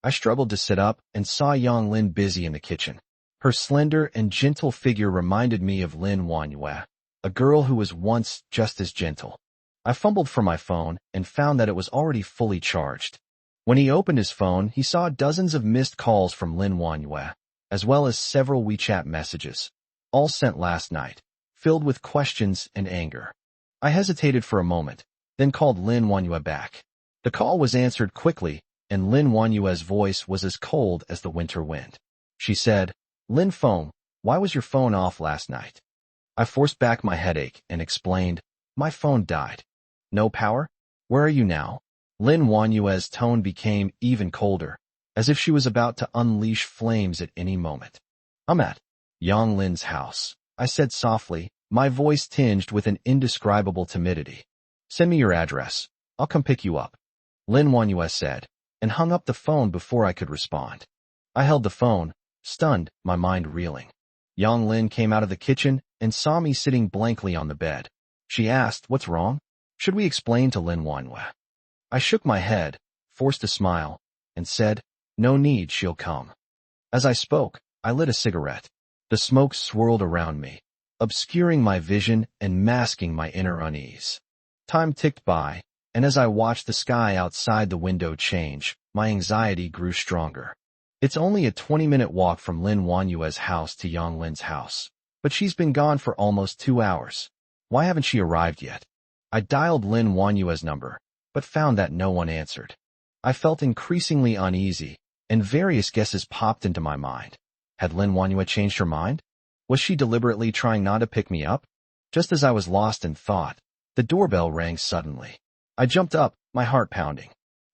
I struggled to sit up and saw Yang Lin busy in the kitchen. Her slender and gentle figure reminded me of Lin Wanyue, a girl who was once just as gentle. I fumbled for my phone and found that it was already fully charged. When he opened his phone, he saw dozens of missed calls from Lin Wanyue, as well as several WeChat messages, all sent last night, filled with questions and anger. I hesitated for a moment, then called Lin Wanyue back. The call was answered quickly, and Lin Wanyue's voice was as cold as the winter wind. She said, Lin Feng, why was your phone off last night? I forced back my headache and explained, my phone died. No power? Where are you now? Lin Wanyue's tone became even colder, as if she was about to unleash flames at any moment. I'm at Yang Lin's house, I said softly, my voice tinged with an indescribable timidity. Send me your address. I'll come pick you up. Lin Wanyue said, and hung up the phone before I could respond. I held the phone, stunned, my mind reeling. Yang Lin came out of the kitchen and saw me sitting blankly on the bed. She asked, what's wrong? Should we explain to Lin Wanyue? I shook my head, forced a smile, and said, no need, she'll come. As I spoke, I lit a cigarette. The smoke swirled around me, obscuring my vision and masking my inner unease. Time ticked by, and as I watched the sky outside the window change, my anxiety grew stronger. It's only a 20-minute walk from Lin Wanyue's house to Yang Lin's house, but she's been gone for almost 2 hours. Why haven't she arrived yet? I dialed Lin Wanyue's number, but found that no one answered. I felt increasingly uneasy, and various guesses popped into my mind. Had Lin Wanyue changed her mind? Was she deliberately trying not to pick me up? Just as I was lost in thought, the doorbell rang suddenly. I jumped up, my heart pounding.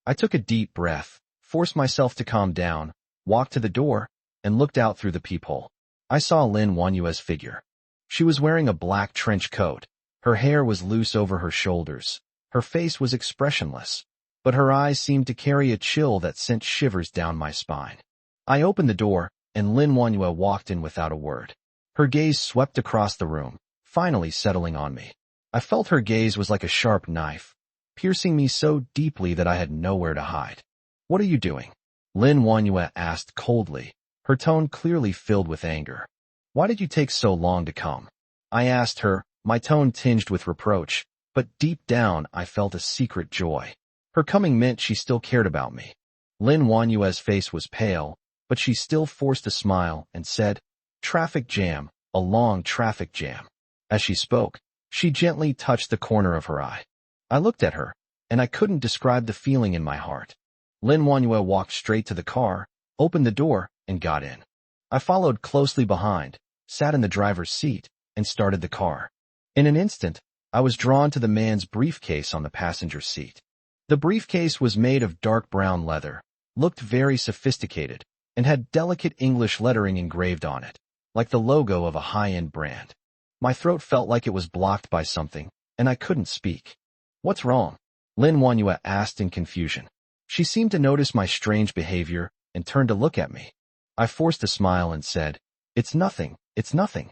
I took a deep breath, forced myself to calm down, walked to the door, and looked out through the peephole. I saw Lin Wanyue's figure. She was wearing a black trench coat. Her hair was loose over her shoulders. Her face was expressionless, but her eyes seemed to carry a chill that sent shivers down my spine. I opened the door, and Lin Wanyue walked in without a word. Her gaze swept across the room, finally settling on me. I felt her gaze was like a sharp knife, piercing me so deeply that I had nowhere to hide. What are you doing? Lin Wanyue asked coldly, her tone clearly filled with anger. Why did you take so long to come? I asked her, my tone tinged with reproach, but deep down I felt a secret joy. Her coming meant she still cared about me. Lin Wanyue's face was pale, but she still forced a smile and said, traffic jam, a long traffic jam. As she spoke, she gently touched the corner of her eye. I looked at her, and I couldn't describe the feeling in my heart. Lin Wanyue walked straight to the car, opened the door, and got in. I followed closely behind, sat in the driver's seat, and started the car. In an instant, I was drawn to the man's briefcase on the passenger seat. The briefcase was made of dark brown leather, looked very sophisticated, and had delicate English lettering engraved on it, like the logo of a high-end brand. My throat felt like it was blocked by something, and I couldn't speak. What's wrong? Lin Wanyue asked in confusion. She seemed to notice my strange behavior and turned to look at me. I forced a smile and said, it's nothing, it's nothing.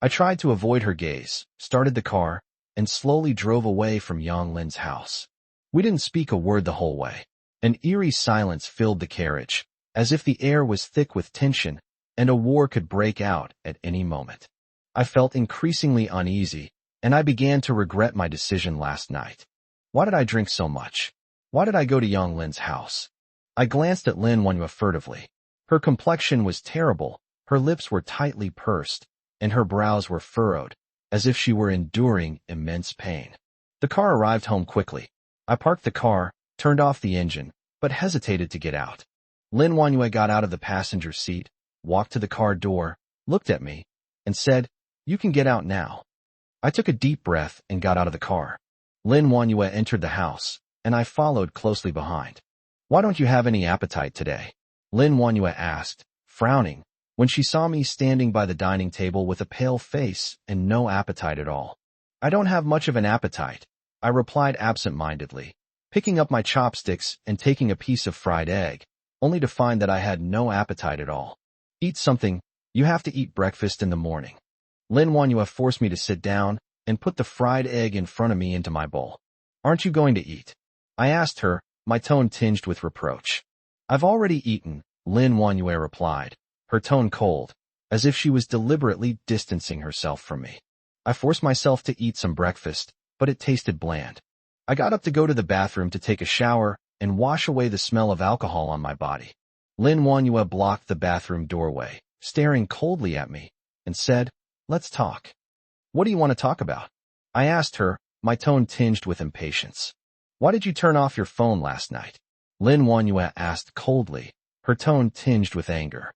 I tried to avoid her gaze, started the car, and slowly drove away from Yang Lin's house. We didn't speak a word the whole way. An eerie silence filled the carriage, as if the air was thick with tension, and a war could break out at any moment. I felt increasingly uneasy, and I began to regret my decision last night. Why did I drink so much? Why did I go to Yang Lin's house? I glanced at Lin Wanyue furtively. Her complexion was terrible, her lips were tightly pursed, and her brows were furrowed, as if she were enduring immense pain. The car arrived home quickly. I parked the car, turned off the engine, but hesitated to get out. Lin Wanyue got out of the passenger seat, walked to the car door, looked at me, and said, you can get out now. I took a deep breath and got out of the car. Lin Wanyue entered the house, and I followed closely behind. Why don't you have any appetite today? Lin Wanyue asked, frowning, when she saw me standing by the dining table with a pale face and no appetite at all. I don't have much of an appetite, I replied absent-mindedly, picking up my chopsticks and taking a piece of fried egg, only to find that I had no appetite at all. Eat something, you have to eat breakfast in the morning. Lin Wanyue forced me to sit down and put the fried egg in front of me into my bowl. Aren't you going to eat? I asked her, my tone tinged with reproach. I've already eaten, Lin Wanyue replied, her tone cold, as if she was deliberately distancing herself from me. I forced myself to eat some breakfast, but it tasted bland. I got up to go to the bathroom to take a shower and wash away the smell of alcohol on my body. Lin Wanyue blocked the bathroom doorway, staring coldly at me, and said, let's talk. What do you want to talk about? I asked her, my tone tinged with impatience. Why did you turn off your phone last night? Lin Wanyue asked coldly, her tone tinged with anger.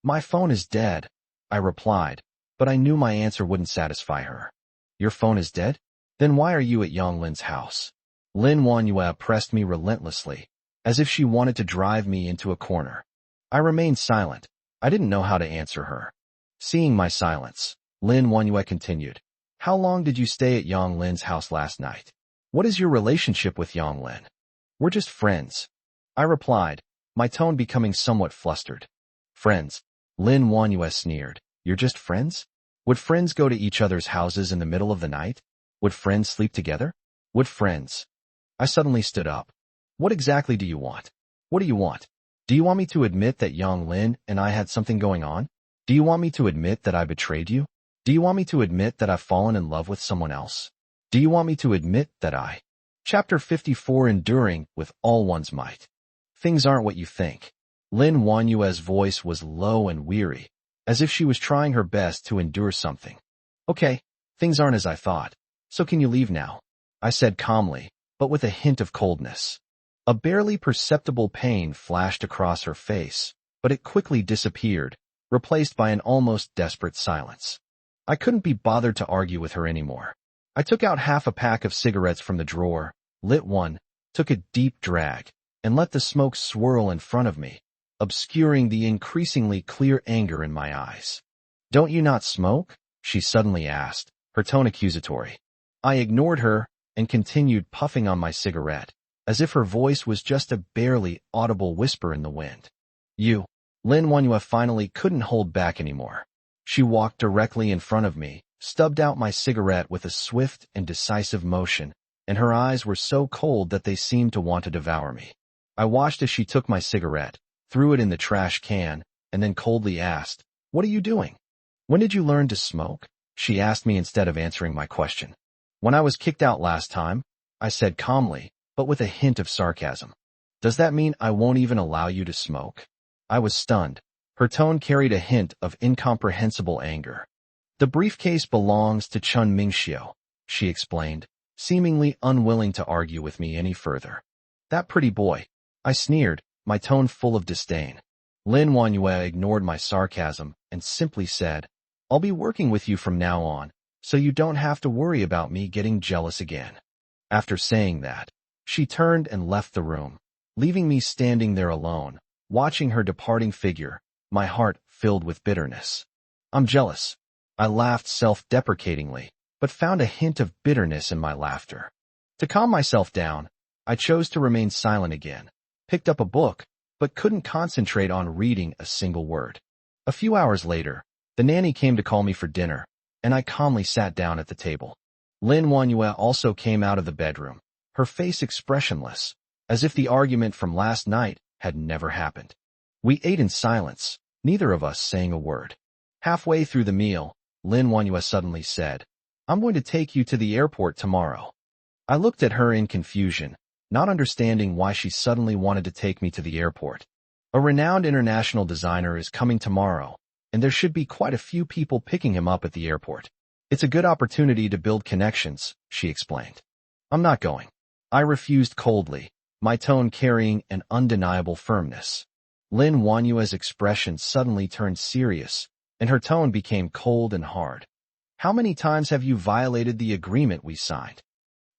My phone is dead, I replied, but I knew my answer wouldn't satisfy her. Your phone is dead? Then why are you at Yonglin's house? Lin Wanyue pressed me relentlessly, as if she wanted to drive me into a corner. I remained silent. I didn't know how to answer her. Seeing my silence, Lin Wanyue continued. How long did you stay at Yonglin's house last night? What is your relationship with Yonglin? We're just friends, I replied, my tone becoming somewhat flustered. Friends? Lin Wanyue sneered. You're just friends? Would friends go to each other's houses in the middle of the night? Would friends sleep together? Would friends? I suddenly stood up. What exactly do you want? What do you want? Do you want me to admit that Yonglin and I had something going on? Do you want me to admit that I betrayed you? Do you want me to admit that I've fallen in love with someone else? Do you want me to admit that I... Chapter 54 Enduring with all one's might. Things aren't what you think. Lin Wanyue's voice was low and weary, as if she was trying her best to endure something. Okay, things aren't as I thought, so can you leave now? I said calmly, but with a hint of coldness. A barely perceptible pain flashed across her face, but it quickly disappeared, replaced by an almost desperate silence. I couldn't be bothered to argue with her anymore. I took out half a pack of cigarettes from the drawer, lit one, took a deep drag, and let the smoke swirl in front of me, obscuring the increasingly clear anger in my eyes. Don't you not smoke? She suddenly asked, her tone accusatory. I ignored her and continued puffing on my cigarette, as if her voice was just a barely audible whisper in the wind. You. Lin Wanyue finally couldn't hold back anymore. She walked directly in front of me, stubbed out my cigarette with a swift and decisive motion, and her eyes were so cold that they seemed to want to devour me. I watched as she took my cigarette, threw it in the trash can, and then coldly asked, What are you doing? When did you learn to smoke? She asked me instead of answering my question. When I was kicked out last time, I said calmly, but with a hint of sarcasm. Does that mean I won't even allow you to smoke? I was stunned. Her tone carried a hint of incomprehensible anger. The briefcase belongs to Chun Mingxiu, she explained, seemingly unwilling to argue with me any further. That pretty boy. I sneered, my tone full of disdain. Lin Wanyue ignored my sarcasm and simply said, I'll be working with you from now on, so you don't have to worry about me getting jealous again. After saying that, she turned and left the room, leaving me standing there alone, watching her departing figure, my heart filled with bitterness. I'm jealous. I laughed self-deprecatingly, but found a hint of bitterness in my laughter. To calm myself down, I chose to remain silent again, picked up a book, but couldn't concentrate on reading a single word. A few hours later, the nanny came to call me for dinner, and I calmly sat down at the table. Lin Wanyue also came out of the bedroom, her face expressionless, as if the argument from last night had never happened. We ate in silence, neither of us saying a word. Halfway through the meal, Lin Wanyue suddenly said, I'm going to take you to the airport tomorrow. I looked at her in confusion, not understanding why she suddenly wanted to take me to the airport. A renowned international designer is coming tomorrow, and there should be quite a few people picking him up at the airport. It's a good opportunity to build connections, she explained. I'm not going. I refused coldly, my tone carrying an undeniable firmness. Lin Wanyue's expression suddenly turned serious, and her tone became cold and hard. How many times have you violated the agreement we signed?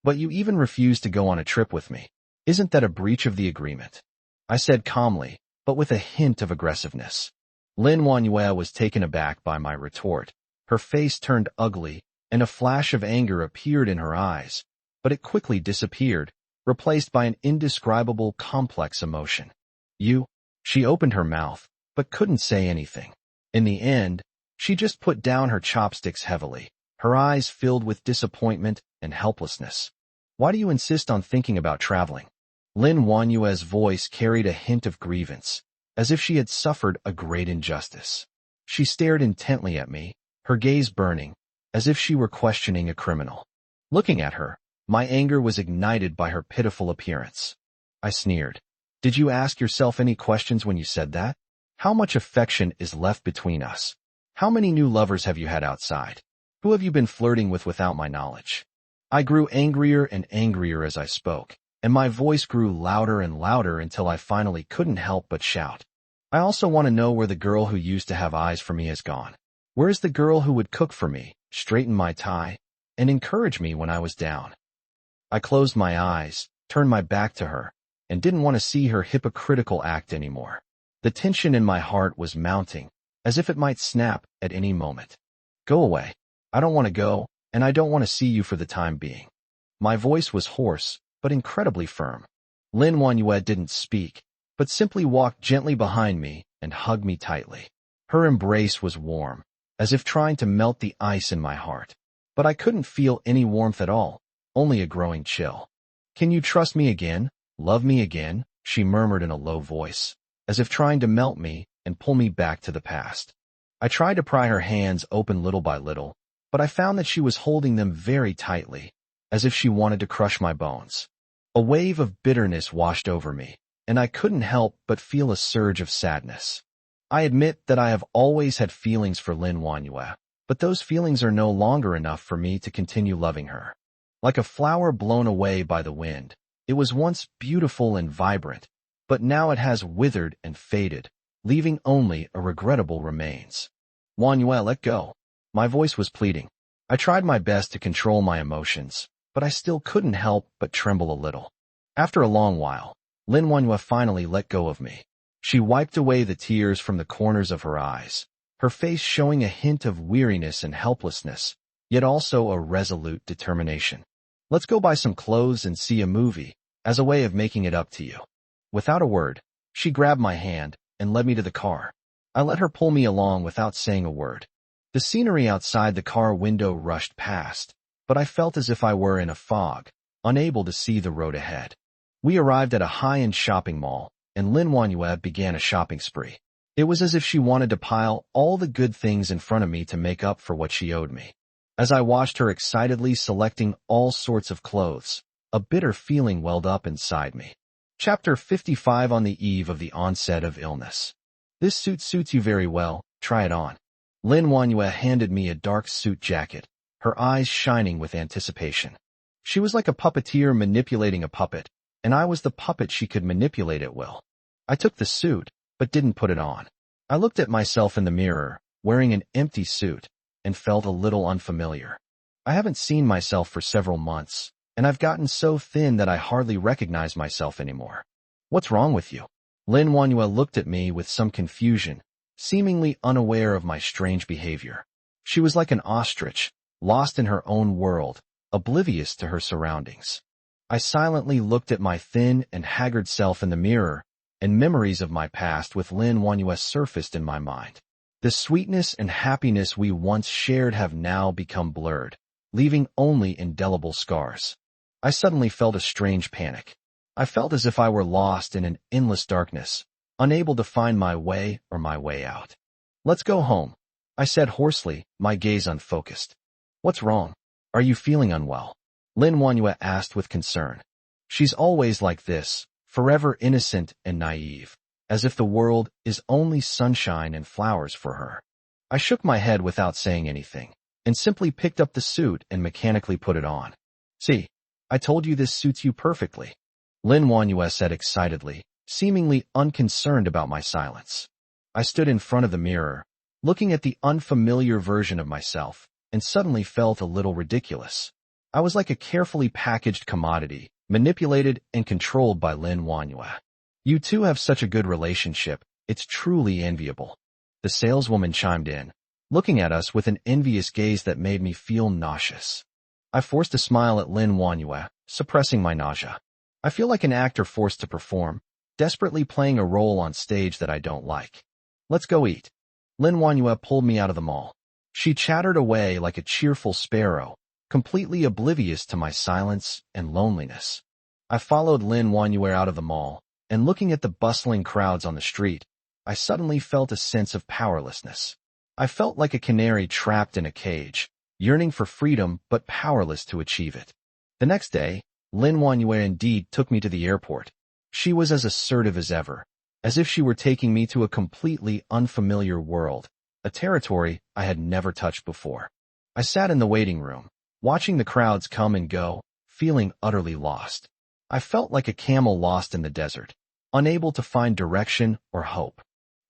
But you even refused to go on a trip with me. Isn't that a breach of the agreement? I said calmly, but with a hint of aggressiveness. Lin Wanyue was taken aback by my retort. Her face turned ugly, and a flash of anger appeared in her eyes, but it quickly disappeared, replaced by an indescribable complex emotion. You? She opened her mouth, but couldn't say anything. In the end, she just put down her chopsticks heavily, her eyes filled with disappointment and helplessness. Why do you insist on thinking about traveling? Lin Wanyue's voice carried a hint of grievance, as if she had suffered a great injustice. She stared intently at me, her gaze burning, as if she were questioning a criminal. Looking at her, my anger was ignited by her pitiful appearance. I sneered. Did you ask yourself any questions when you said that? How much affection is left between us? How many new lovers have you had outside? Who have you been flirting with without my knowledge? I grew angrier and angrier as I spoke, and my voice grew louder and louder until I finally couldn't help but shout. I also want to know where the girl who used to have eyes for me has gone. Where is the girl who would cook for me, straighten my tie, and encourage me when I was down? I closed my eyes, turned my back to her, and didn't want to see her hypocritical act anymore. The tension in my heart was mounting, as if it might snap at any moment. Go away. I don't want to go, and I don't want to see you for the time being. My voice was hoarse, but incredibly firm. Lin Wanyue didn't speak, but simply walked gently behind me and hugged me tightly. Her embrace was warm, as if trying to melt the ice in my heart. But I couldn't feel any warmth at all, only a growing chill. Can you trust me again? Love me again? She murmured in a low voice, as if trying to melt me and pull me back to the past. I tried to pry her hands open little by little, but I found that she was holding them very tightly, as if she wanted to crush my bones. A wave of bitterness washed over me, and I couldn't help but feel a surge of sadness. I admit that I have always had feelings for Lin Wanyue, but those feelings are no longer enough for me to continue loving her. Like a flower blown away by the wind, it was once beautiful and vibrant, but now it has withered and faded, leaving only a regrettable remains. Wanyue, let go. My voice was pleading. I tried my best to control my emotions, but I still couldn't help but tremble a little. After a long while, Lin Wanyue finally let go of me. She wiped away the tears from the corners of her eyes, her face showing a hint of weariness and helplessness, yet also a resolute determination. Let's go buy some clothes and see a movie, as a way of making it up to you. Without a word, she grabbed my hand and led me to the car. I let her pull me along without saying a word. The scenery outside the car window rushed past, but I felt as if I were in a fog, unable to see the road ahead. We arrived at a high-end shopping mall, and Lin Wanyue began a shopping spree. It was as if she wanted to pile all the good things in front of me to make up for what she owed me. As I watched her excitedly selecting all sorts of clothes, a bitter feeling welled up inside me. Chapter 55. On the eve of the onset of illness. This suit suits you very well, try it on. Lin Wanyue handed me a dark suit jacket, her eyes shining with anticipation. She was like a puppeteer manipulating a puppet, and I was the puppet she could manipulate at will. I took the suit, but didn't put it on. I looked at myself in the mirror, wearing an empty suit, and felt a little unfamiliar. I haven't seen myself for several months, and I've gotten so thin that I hardly recognize myself anymore. What's wrong with you? Lin Wanyue looked at me with some confusion, seemingly unaware of my strange behavior. She was like an ostrich, lost in her own world, oblivious to her surroundings. I silently looked at my thin and haggard self in the mirror, and memories of my past with Lin Wanyue surfaced in my mind. The sweetness and happiness we once shared have now become blurred, leaving only indelible scars. I suddenly felt a strange panic. I felt as if I were lost in an endless darkness, unable to find my way or my way out. Let's go home, I said hoarsely, my gaze unfocused. What's wrong? Are you feeling unwell? Lin Wanyue asked with concern. She's always like this, forever innocent and naive, as if the world is only sunshine and flowers for her. I shook my head without saying anything, and simply picked up the suit and mechanically put it on. See, I told you this suits you perfectly, Lin Wanyue said excitedly, seemingly unconcerned about my silence. I stood in front of the mirror, looking at the unfamiliar version of myself, and suddenly felt a little ridiculous. I was like a carefully packaged commodity, manipulated and controlled by Lin Wanyue. You two have such a good relationship, it's truly enviable. The saleswoman chimed in, looking at us with an envious gaze that made me feel nauseous. I forced a smile at Lin Wanyue, suppressing my nausea. I feel like an actor forced to perform, desperately playing a role on stage that I don't like. Let's go eat. Lin Wanyue pulled me out of the mall. She chattered away like a cheerful sparrow, completely oblivious to my silence and loneliness. I followed Lin Wanyue out of the mall, and looking at the bustling crowds on the street, I suddenly felt a sense of powerlessness. I felt like a canary trapped in a cage, yearning for freedom but powerless to achieve it. The next day, Lin Wanyue indeed took me to the airport. She was as assertive as ever, as if she were taking me to a completely unfamiliar world, a territory I had never touched before. I sat in the waiting room, watching the crowds come and go, feeling utterly lost. I felt like a camel lost in the desert, unable to find direction or hope.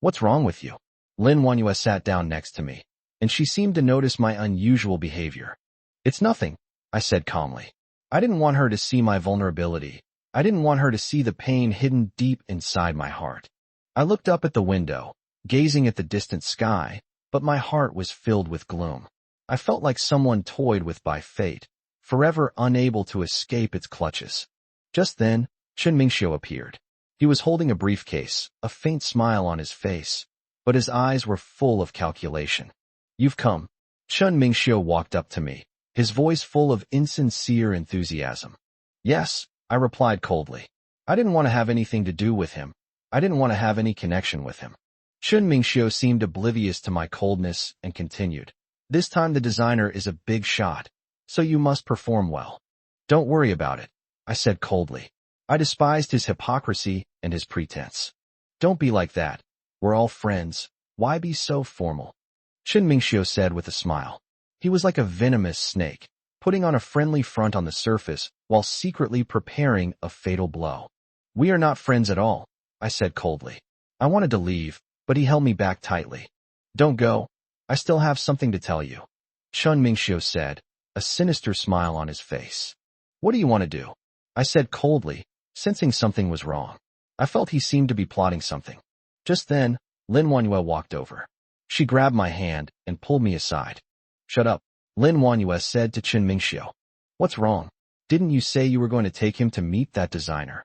What's wrong with you? Lin Wanyue sat down next to me, and she seemed to notice my unusual behavior. It's nothing, I said calmly. I didn't want her to see my vulnerability. I didn't want her to see the pain hidden deep inside my heart. I looked up at the window, gazing at the distant sky, but my heart was filled with gloom. I felt like someone toyed with by fate, forever unable to escape its clutches. Just then, Chen Mingxiu appeared. He was holding a briefcase, a faint smile on his face, but his eyes were full of calculation. You've come. Chen Mingxiu walked up to me, his voice full of insincere enthusiasm. Yes, I replied coldly. I didn't want to have anything to do with him. I didn't want to have any connection with him. Chen Mingxiu seemed oblivious to my coldness and continued. This time the designer is a big shot, so you must perform well. Don't worry about it, I said coldly. I despised his hypocrisy and his pretense. Don't be like that. We're all friends. Why be so formal? Chen Mingxiu said with a smile. He was like a venomous snake, putting on a friendly front on the surface while secretly preparing a fatal blow. We are not friends at all, I said coldly. I wanted to leave, but he held me back tightly. Don't go. I still have something to tell you. Chen Mingxiu said, a sinister smile on his face. What do you want to do? I said coldly, sensing something was wrong. I felt he seemed to be plotting something. Just then, Lin Wanyue walked over. She grabbed my hand and pulled me aside. Shut up, Lin Wanyue said to Chen Mingxiu. What's wrong? Didn't you say you were going to take him to meet that designer?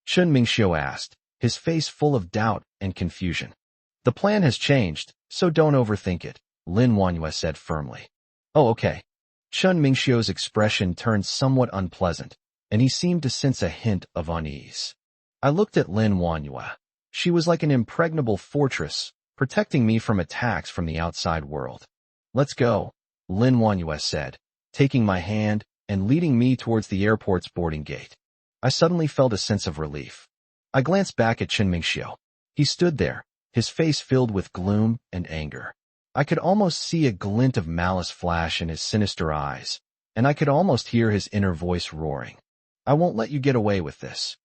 Chen Mingxiu asked, his face full of doubt and confusion. The plan has changed, so don't overthink it, Lin Wanyue said firmly. Oh, okay. Chen Mingxiu's expression turned somewhat unpleasant, and he seemed to sense a hint of unease. I looked at Lin Wanyue. She was like an impregnable fortress, protecting me from attacks from the outside world. Let's go, Lin Wanyue said, taking my hand and leading me towards the airport's boarding gate. I suddenly felt a sense of relief. I glanced back at Chen Mingxiu. He stood there, his face filled with gloom and anger. I could almost see a glint of malice flash in his sinister eyes, and I could almost hear his inner voice roaring. I won't let you get away with this.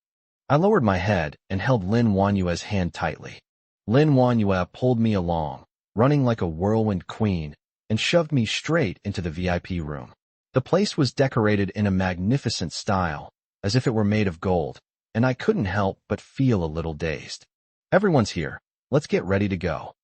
I lowered my head and held Lin Wanyue's hand tightly. Lin Wanyue pulled me along, running like a whirlwind queen, and shoved me straight into the VIP room. The place was decorated in a magnificent style, as if it were made of gold, and I couldn't help but feel a little dazed. Everyone's here. Let's get ready to go.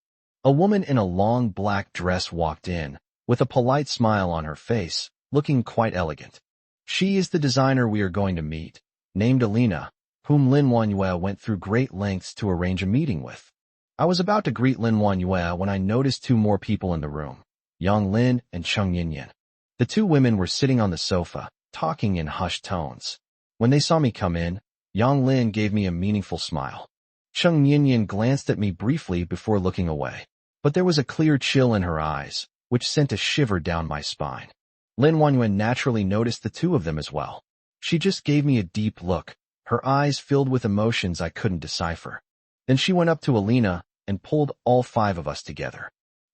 A woman in a long black dress walked in, with a polite smile on her face, looking quite elegant. She is the designer we are going to meet, named Alina, whom Lin Wanyue went through great lengths to arrange a meeting with. I was about to greet Lin Wanyue when I noticed two more people in the room, Yang Lin and Cheng Yinyan. The two women were sitting on the sofa, talking in hushed tones. When they saw me come in, Yang Lin gave me a meaningful smile. Cheng Yinyan glanced at me briefly before looking away, but there was a clear chill in her eyes, which sent a shiver down my spine. Lin Wanyue naturally noticed the two of them as well. She just gave me a deep look, her eyes filled with emotions I couldn't decipher. Then she went up to Alina and pulled all five of us together.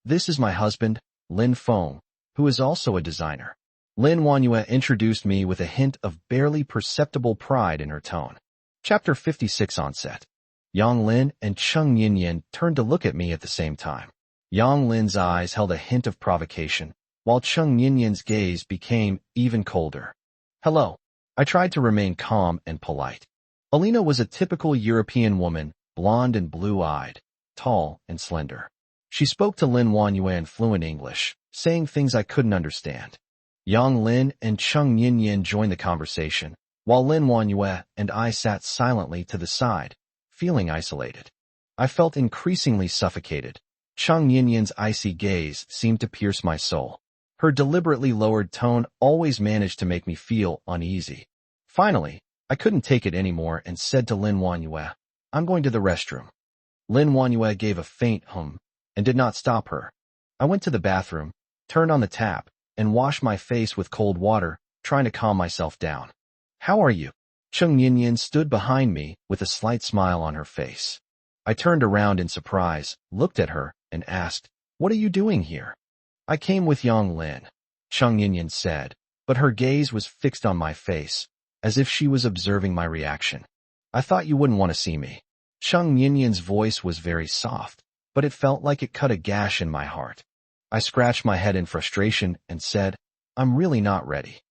This is my husband, Lin Feng, who is also a designer. Lin Wanyue introduced me with a hint of barely perceptible pride in her tone. Chapter 56 Onset. Yang Lin and Cheng Yinyan turned to look at me at the same time. Yang Lin's eyes held a hint of provocation, while Cheng Yinyan's gaze became even colder. Hello. I tried to remain calm and polite. Alina was a typical European woman, blonde and blue-eyed, tall and slender. She spoke to Lin Wanyue in fluent English, saying things I couldn't understand. Yang Lin and Cheng Yinyan joined the conversation, while Lin Wanyue and I sat silently to the side, feeling isolated. I felt increasingly suffocated. Cheng Yinyan's icy gaze seemed to pierce my soul. Her deliberately lowered tone always managed to make me feel uneasy. Finally, I couldn't take it anymore and said to Lin Wanyue, I'm going to the restroom. Lin Wanyue gave a faint hum and did not stop her. I went to the bathroom, turned on the tap, and washed my face with cold water, trying to calm myself down. How are you? Cheng Yinyan stood behind me with a slight smile on her face. I turned around in surprise, looked at her, and asked, What are you doing here? I came with Yang Lin, Cheng Yinyan said, but her gaze was fixed on my face, as if she was observing my reaction. I thought you wouldn't want to see me. Cheng Yinyan's voice was very soft. but it felt like it cut a gash in my heart. I scratched my head in frustration and said, "I'm really not ready."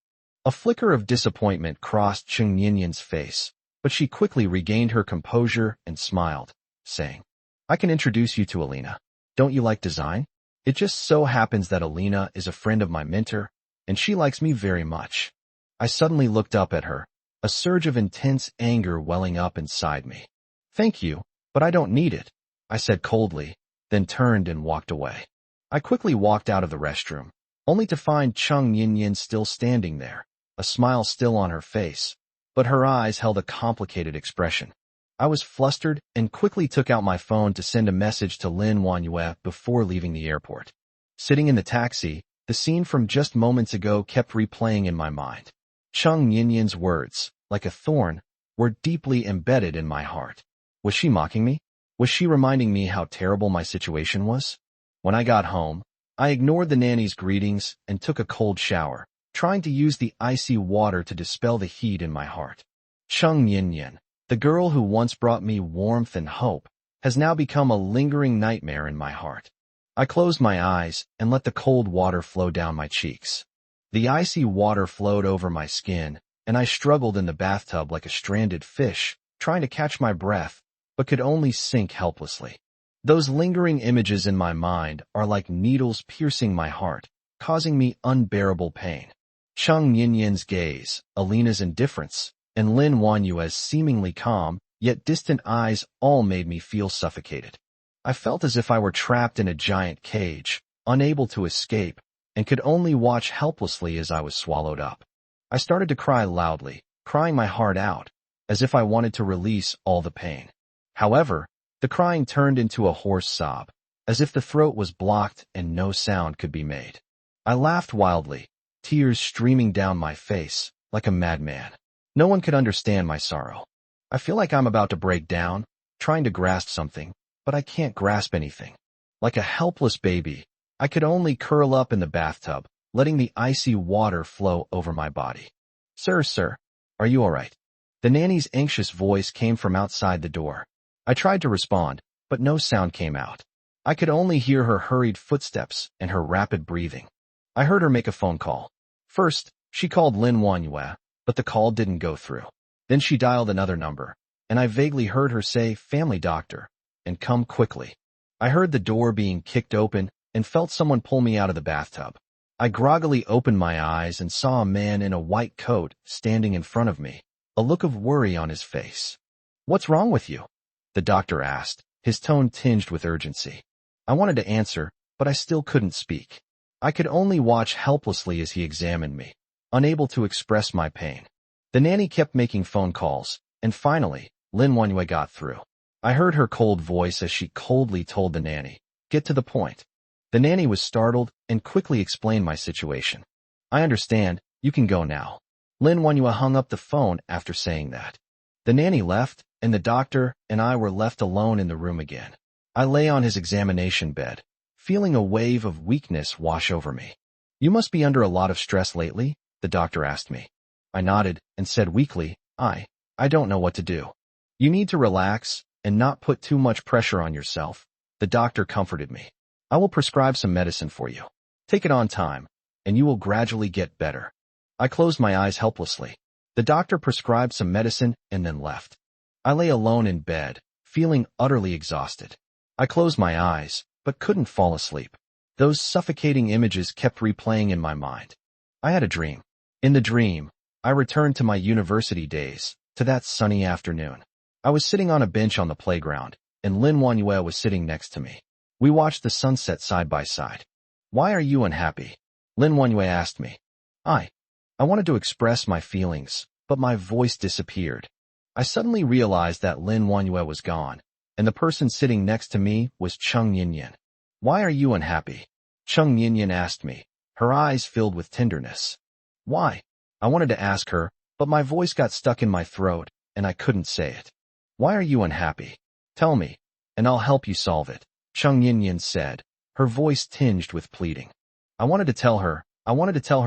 A flicker of disappointment crossed Chung Yinyan's face, but she quickly regained her composure and smiled, saying, "I can introduce you to Alina. Don't you like design? It just so happens that Alina is a friend of my mentor, and she likes me very much." I suddenly looked up at her, a surge of intense anger welling up inside me. "Thank you, but I don't need it," I said coldly, then turned and walked away. I quickly walked out of the restroom, only to find Chung Yinyan still standing there, a smile still on her face, but her eyes held a complicated expression. I was flustered and quickly took out my phone to send a message to Lin Wanyue before leaving the airport. Sitting in the taxi, the scene from just moments ago kept replaying in my mind. Chung Yinyan's words, like a thorn, were deeply embedded in my heart. Was she mocking me? Was she reminding me how terrible my situation was? When I got home, I ignored the nanny's greetings and took a cold shower, trying to use the icy water to dispel the heat in my heart. Chung Yinyan, the girl who once brought me warmth and hope, has now become a lingering nightmare in my heart. I closed my eyes and let the cold water flow down my cheeks. The icy water flowed over my skin, and I struggled in the bathtub like a stranded fish, trying to catch my breath, but could only sink helplessly. Those lingering images in my mind are like needles piercing my heart, causing me unbearable pain. Chung Yinyan's gaze, Alina's indifference, and Lin Wanyue's seemingly calm, yet distant eyes all made me feel suffocated. I felt as if I were trapped in a giant cage, unable to escape, and could only watch helplessly as I was swallowed up. I started to cry loudly, crying my heart out, as if I wanted to release all the pain. However, the crying turned into a hoarse sob, as if the throat was blocked and no sound could be made. I laughed wildly, tears streaming down my face, like a madman. No one could understand my sorrow. I feel like I'm about to break down, trying to grasp something, but I can't grasp anything. Like a helpless baby, I could only curl up in the bathtub, letting the icy water flow over my body. Sir, are you all right?" The nanny's anxious voice came from outside the door. I tried to respond, but no sound came out. I could only hear her hurried footsteps and her rapid breathing. I heard her make a phone call. First, she called Lin Wanyue, but the call didn't go through. Then she dialed another number, and I vaguely heard her say, "Family doctor," and "come quickly." I heard the door being kicked open and felt someone pull me out of the bathtub. I groggily opened my eyes and saw a man in a white coat standing in front of me, a look of worry on his face. "What's wrong with you?" the doctor asked, his tone tinged with urgency. I wanted to answer, but I still couldn't speak. I could only watch helplessly as he examined me, unable to express my pain. The nanny kept making phone calls, and finally, Lin Wanyue got through. I heard her cold voice as she coldly told the nanny, "Get to the point." The nanny was startled and quickly explained my situation. "I understand, you can go now." Lin Wanyue hung up the phone after saying that. The nanny left, and the doctor and I were left alone in the room again. I lay on his examination bed, feeling a wave of weakness wash over me. "You must be under a lot of stress lately?" the doctor asked me. I nodded and said weakly, I don't know what to do." "You need to relax and not put too much pressure on yourself," the doctor comforted me. "I will prescribe some medicine for you. Take it on time, and you will gradually get better." I closed my eyes helplessly. The doctor prescribed some medicine and then left. I lay alone in bed, feeling utterly exhausted. I closed my eyes, but couldn't fall asleep. Those suffocating images kept replaying in my mind. I had a dream. In the dream, I returned to my university days, to that sunny afternoon. I was sitting on a bench on the playground, and Lin Wanyue was sitting next to me. We watched the sunset side by side. "Why are you unhappy?" Lin Wanyue asked me. I wanted to express my feelings, but my voice disappeared. I suddenly realized that Lin Wanyue was gone, and the person sitting next to me was Chung Yinyan. "Why are you unhappy?" Chung Yinyan asked me, her eyes filled with tenderness. "Why?" I wanted to ask her, but my voice got stuck in my throat, and I couldn't say it. "Why are you unhappy? Tell me, and I'll help you solve it," Chung Yinyan said, her voice tinged with pleading. I wanted to tell her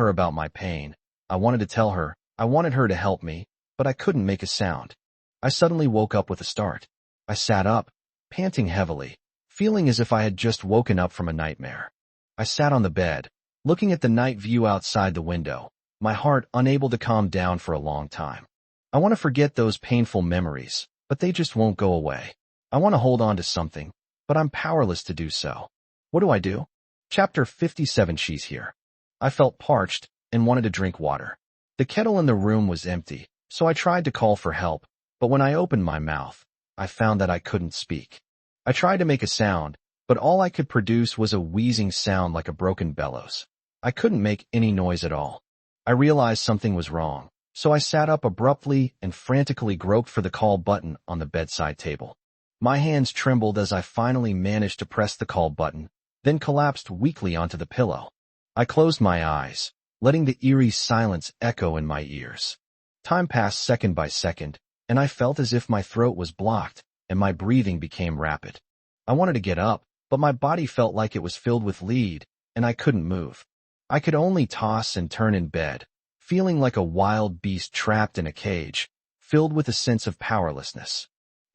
about my pain. I wanted her to help me, but I couldn't make a sound. I suddenly woke up with a start. I sat up, panting heavily, feeling as if I had just woken up from a nightmare. I sat on the bed, looking at the night view outside the window, my heart unable to calm down for a long time. I want to forget those painful memories, but they just won't go away. I want to hold on to something, but I'm powerless to do so. What do I do? Chapter 57. She's here. I felt parched and wanted to drink water. The kettle in the room was empty, so I tried to call for help, but when I opened my mouth, I found that I couldn't speak. I tried to make a sound, but all I could produce was a wheezing sound like a broken bellows. I couldn't make any noise at all. I realized something was wrong, so I sat up abruptly and frantically groped for the call button on the bedside table. My hands trembled as I finally managed to press the call button, then collapsed weakly onto the pillow. I closed my eyes, letting the eerie silence echo in my ears. Time passed second by second, and I felt as if my throat was blocked and my breathing became rapid. I wanted to get up, but my body felt like it was filled with lead, and I couldn't move. I could only toss and turn in bed, feeling like a wild beast trapped in a cage, filled with a sense of powerlessness.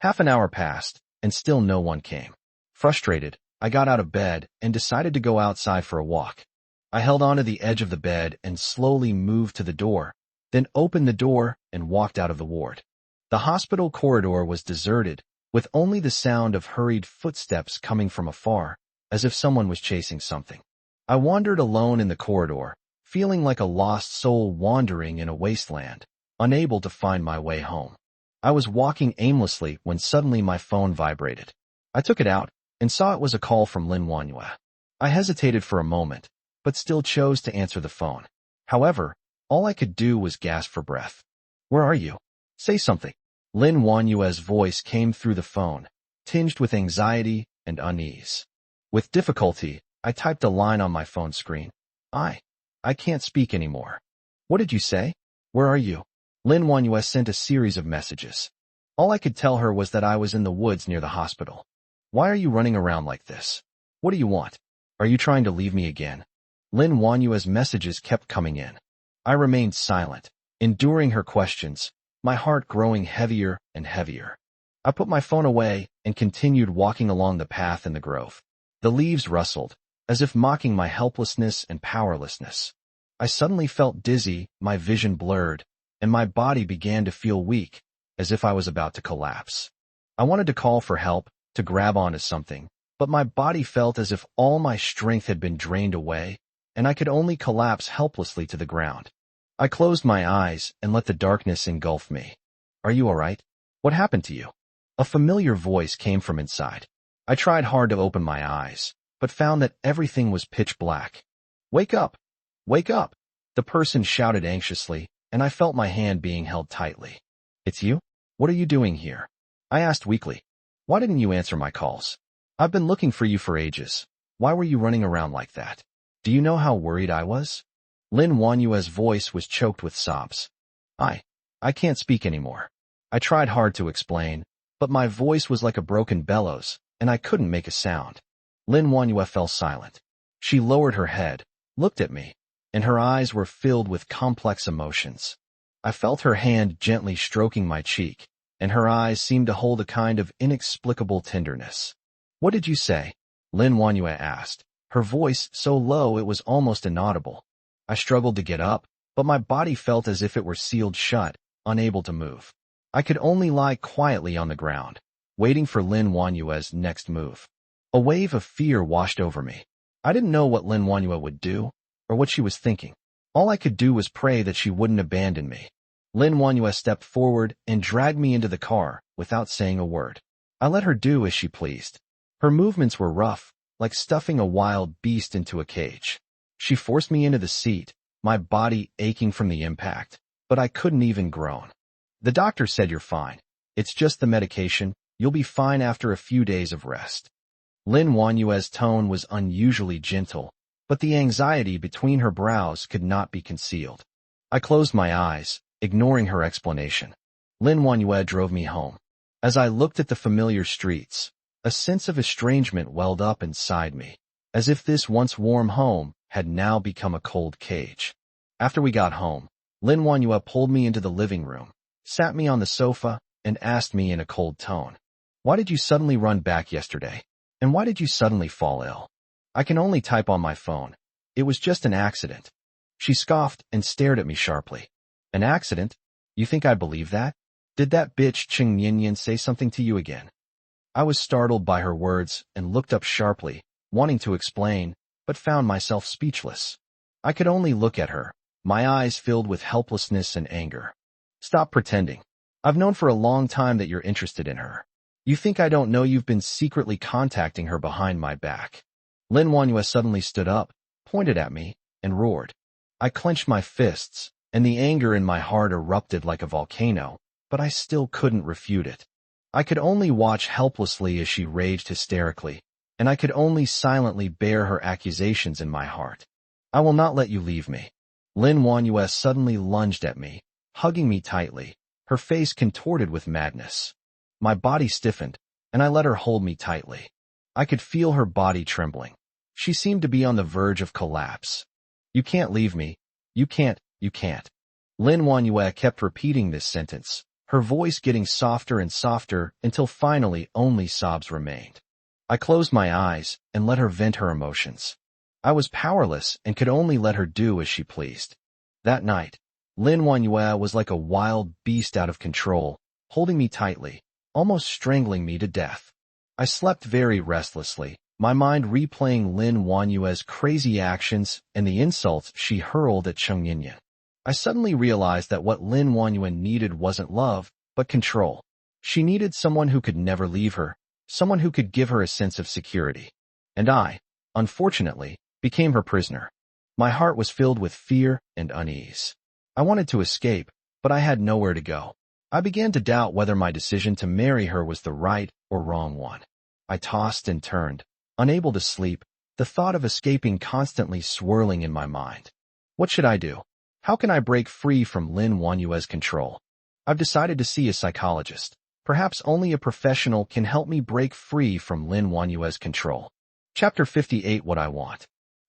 Half an hour passed, and still no one came. Frustrated, I got out of bed and decided to go outside for a walk. I held onto the edge of the bed and slowly moved to the door, then opened the door and walked out of the ward. The hospital corridor was deserted, with only the sound of hurried footsteps coming from afar, as if someone was chasing something. I wandered alone in the corridor, feeling like a lost soul wandering in a wasteland, unable to find my way home. I was walking aimlessly when suddenly my phone vibrated. I took it out and saw it was a call from Manhwa. I hesitated for a moment, but still chose to answer the phone. However, all I could do was gasp for breath. "Where are you? Say something." Manhwa's voice came through the phone, tinged with anxiety and unease. With difficulty, I typed a line on my phone screen. I can't speak anymore." "What did you say? Where are you?" Manhwa sent a series of messages. All I could tell her was that I was in the woods near the hospital. "Why are you running around like this? What do you want? Are you trying to leave me again?" Manhwa's messages kept coming in. I remained silent, enduring her questions, my heart growing heavier and heavier. I put my phone away and continued walking along the path in the grove. The leaves rustled, as if mocking my helplessness and powerlessness. I suddenly felt dizzy, my vision blurred, and my body began to feel weak, as if I was about to collapse. I wanted to call for help, to grab onto something, but my body felt as if all my strength had been drained away, and I could only collapse helplessly to the ground. I closed my eyes and let the darkness engulf me. "Are you all right? What happened to you?" A familiar voice came from inside. I tried hard to open my eyes, but found that everything was pitch black. "Wake up! Wake up!" the person shouted anxiously, and I felt my hand being held tightly. "It's you? What are you doing here?" I asked weakly. "Why didn't you answer my calls? I've been looking for you for ages. Why were you running around like that? Do you know how worried I was?" Manhwa's voice was choked with sobs. I can't speak anymore." I tried hard to explain, but my voice was like a broken bellows, and I couldn't make a sound. Manhwa fell silent. She lowered her head, looked at me, and her eyes were filled with complex emotions. I felt her hand gently stroking my cheek, and her eyes seemed to hold a kind of inexplicable tenderness. "What did you say?" Manhwa asked, her voice so low it was almost inaudible. I struggled to get up, but my body felt as if it were sealed shut, unable to move. I could only lie quietly on the ground, waiting for Manhwa's next move. A wave of fear washed over me. I didn't know what Manhwa would do, or what she was thinking. All I could do was pray that she wouldn't abandon me. Manhwa stepped forward and dragged me into the car without saying a word. I let her do as she pleased. Her movements were rough, like stuffing a wild beast into a cage. She forced me into the seat, my body aching from the impact, but I couldn't even groan. "The doctor said you're fine. It's just the medication. You'll be fine after a few days of rest." Manhwa's tone was unusually gentle, but the anxiety between her brows could not be concealed. I closed my eyes, ignoring her explanation. Manhwa drove me home. As I looked at the familiar streets, a sense of estrangement welled up inside me, as if this once warm home had now become a cold cage. After we got home, Manhwa pulled me into the living room, sat me on the sofa, and asked me in a cold tone, "Why did you suddenly run back yesterday? And why did you suddenly fall ill? I can only type on my phone. It was just an accident. She scoffed and stared at me sharply. An accident? You think I believe that? Did that bitch Cheng Yin say something to you again? I was startled by her words and looked up sharply, wanting to explain, but found myself speechless. I could only look at her, my eyes filled with helplessness and anger. Stop pretending. I've known for a long time that you're interested in her. You think I don't know you've been secretly contacting her behind my back? Lin Wanyue suddenly stood up, pointed at me, and roared. I clenched my fists, and the anger in my heart erupted like a volcano, but I still couldn't refute it. I could only watch helplessly as she raged hysterically, and I could only silently bear her accusations in my heart. I will not let you leave me. Lin Wanyue suddenly lunged at me, hugging me tightly, her face contorted with madness. My body stiffened, and I let her hold me tightly. I could feel her body trembling. She seemed to be on the verge of collapse. You can't leave me. You can't. Lin Wanyue kept repeating this sentence, her voice getting softer and softer until finally only sobs remained. I closed my eyes and let her vent her emotions. I was powerless and could only let her do as she pleased. That night, Lin Wanyue was like a wild beast out of control, holding me tightly, almost strangling me to death. I slept very restlessly, my mind replaying Lin Wanyue's crazy actions and the insults she hurled at Cheng Yin. I suddenly realized that what Lin Wanyue needed wasn't love, but control. She needed someone who could never leave her, someone who could give her a sense of security. And I, unfortunately, became her prisoner. My heart was filled with fear and unease. I wanted to escape, but I had nowhere to go. I began to doubt whether my decision to marry her was the right or wrong one. I tossed and turned, unable to sleep, the thought of escaping constantly swirling in my mind. What should I do? How can I break free from Lin Wanyue's control? I've decided to see a psychologist. Perhaps only a professional can help me break free from Lin Wanyue's control. Chapter 58. What I Want.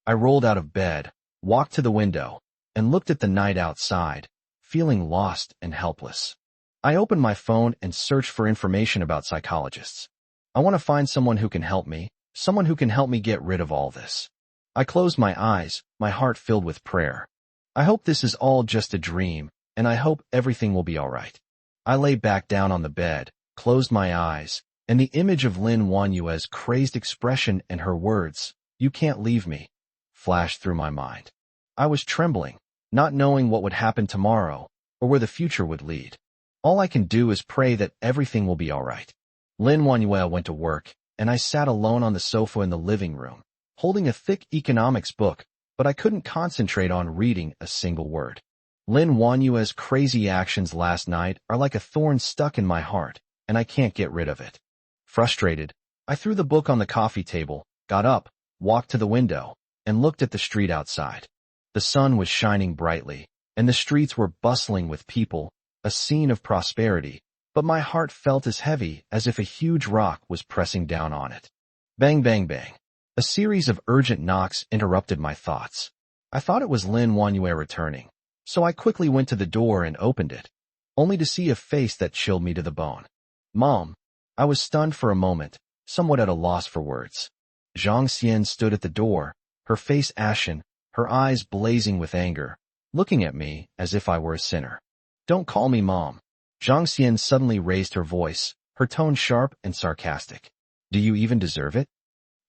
I rolled out of bed, walked to the window, and looked at the night outside, feeling lost and helpless. I opened my phone and searched for information about psychologists. I want to find someone who can help me, someone who can help me get rid of all this. I closed my eyes, my heart filled with prayer. I hope this is all just a dream, and I hope everything will be all right. I lay back down on the bed, closed my eyes, and the image of Lin Wanyue's crazed expression and her words, "You can't leave me," flashed through my mind. I was trembling, not knowing what would happen tomorrow, or where the future would lead. All I can do is pray that everything will be all right. Lin Wanyue went to work, and I sat alone on the sofa in the living room, holding a thick economics book, but I couldn't concentrate on reading a single word. Lin Wanyue's crazy actions last night are like a thorn stuck in my heart, and I can't get rid of it. Frustrated, I threw the book on the coffee table, got up, walked to the window, and looked at the street outside. The sun was shining brightly, and the streets were bustling with people, a scene of prosperity, but my heart felt as heavy as if a huge rock was pressing down on it. Bang, bang, bang. A series of urgent knocks interrupted my thoughts. I thought it was Lin Wanyue returning, so I quickly went to the door and opened it, only to see a face that chilled me to the bone. Mom. I was stunned for a moment, somewhat at a loss for words. Zhang Xian stood at the door, her face ashen, her eyes blazing with anger, looking at me as if I were a sinner. Don't call me Mom. Zhang Xian suddenly raised her voice, her tone sharp and sarcastic. Do you even deserve it?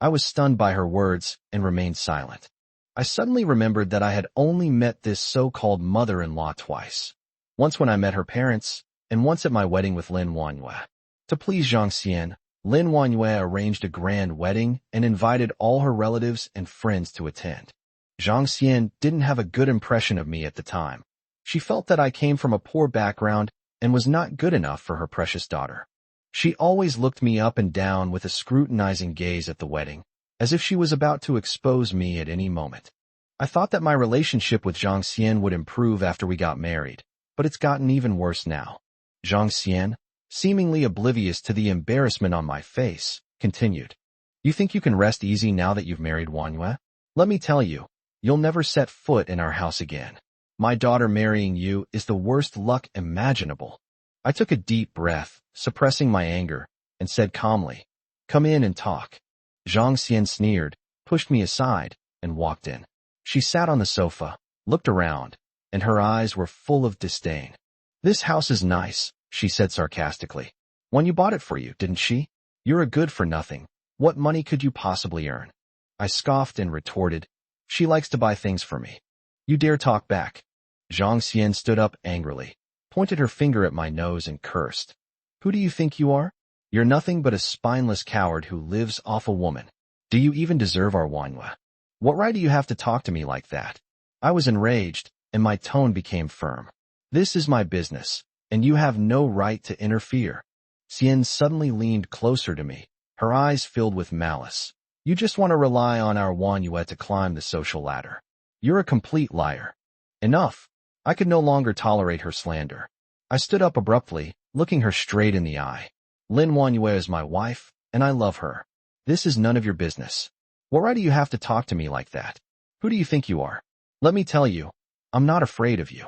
I was stunned by her words and remained silent. I suddenly remembered that I had only met this so-called mother-in-law twice. Once when I met her parents, and once at my wedding with Lin Wanyue. To please Zhang Xian, Lin Wanyue arranged a grand wedding and invited all her relatives and friends to attend. Zhang Xian didn't have a good impression of me at the time. She felt that I came from a poor background and was not good enough for her precious daughter. She always looked me up and down with a scrutinizing gaze at the wedding, as if she was about to expose me at any moment. I thought that my relationship with Zhang Xian would improve after we got married, but it's gotten even worse now. Zhang Xian, seemingly oblivious to the embarrassment on my face, continued. You think you can rest easy now that you've married Wanyue? Let me tell you, you'll never set foot in our house again. My daughter marrying you is the worst luck imaginable. I took a deep breath, suppressing my anger, and said calmly, Come in and talk. Zhang Xian sneered, pushed me aside, and walked in. She sat on the sofa, looked around, and her eyes were full of disdain. "This house is nice," she said sarcastically. "When you bought it for you, didn't she? You're a good-for-nothing. What money could you possibly earn?" I scoffed and retorted, "She likes to buy things for me." "You dare talk back?" Zhang Xian stood up angrily, pointed her finger at my nose and cursed. "Who do you think you are? You're nothing but a spineless coward who lives off a woman. Do you even deserve our Manhwa? What right do you have to talk to me like that?" I was enraged, and my tone became firm. "This is my business, and you have no right to interfere." Xian suddenly leaned closer to me, her eyes filled with malice. "You just want to rely on our Manhwa to climb the social ladder. You're a complete liar." Enough. I could no longer tolerate her slander. I stood up abruptly, looking her straight in the eye. "Lin Manhwa is my wife, and I love her. This is none of your business. What right do you have to talk to me like that? Who do you think you are? Let me tell you, I'm not afraid of you."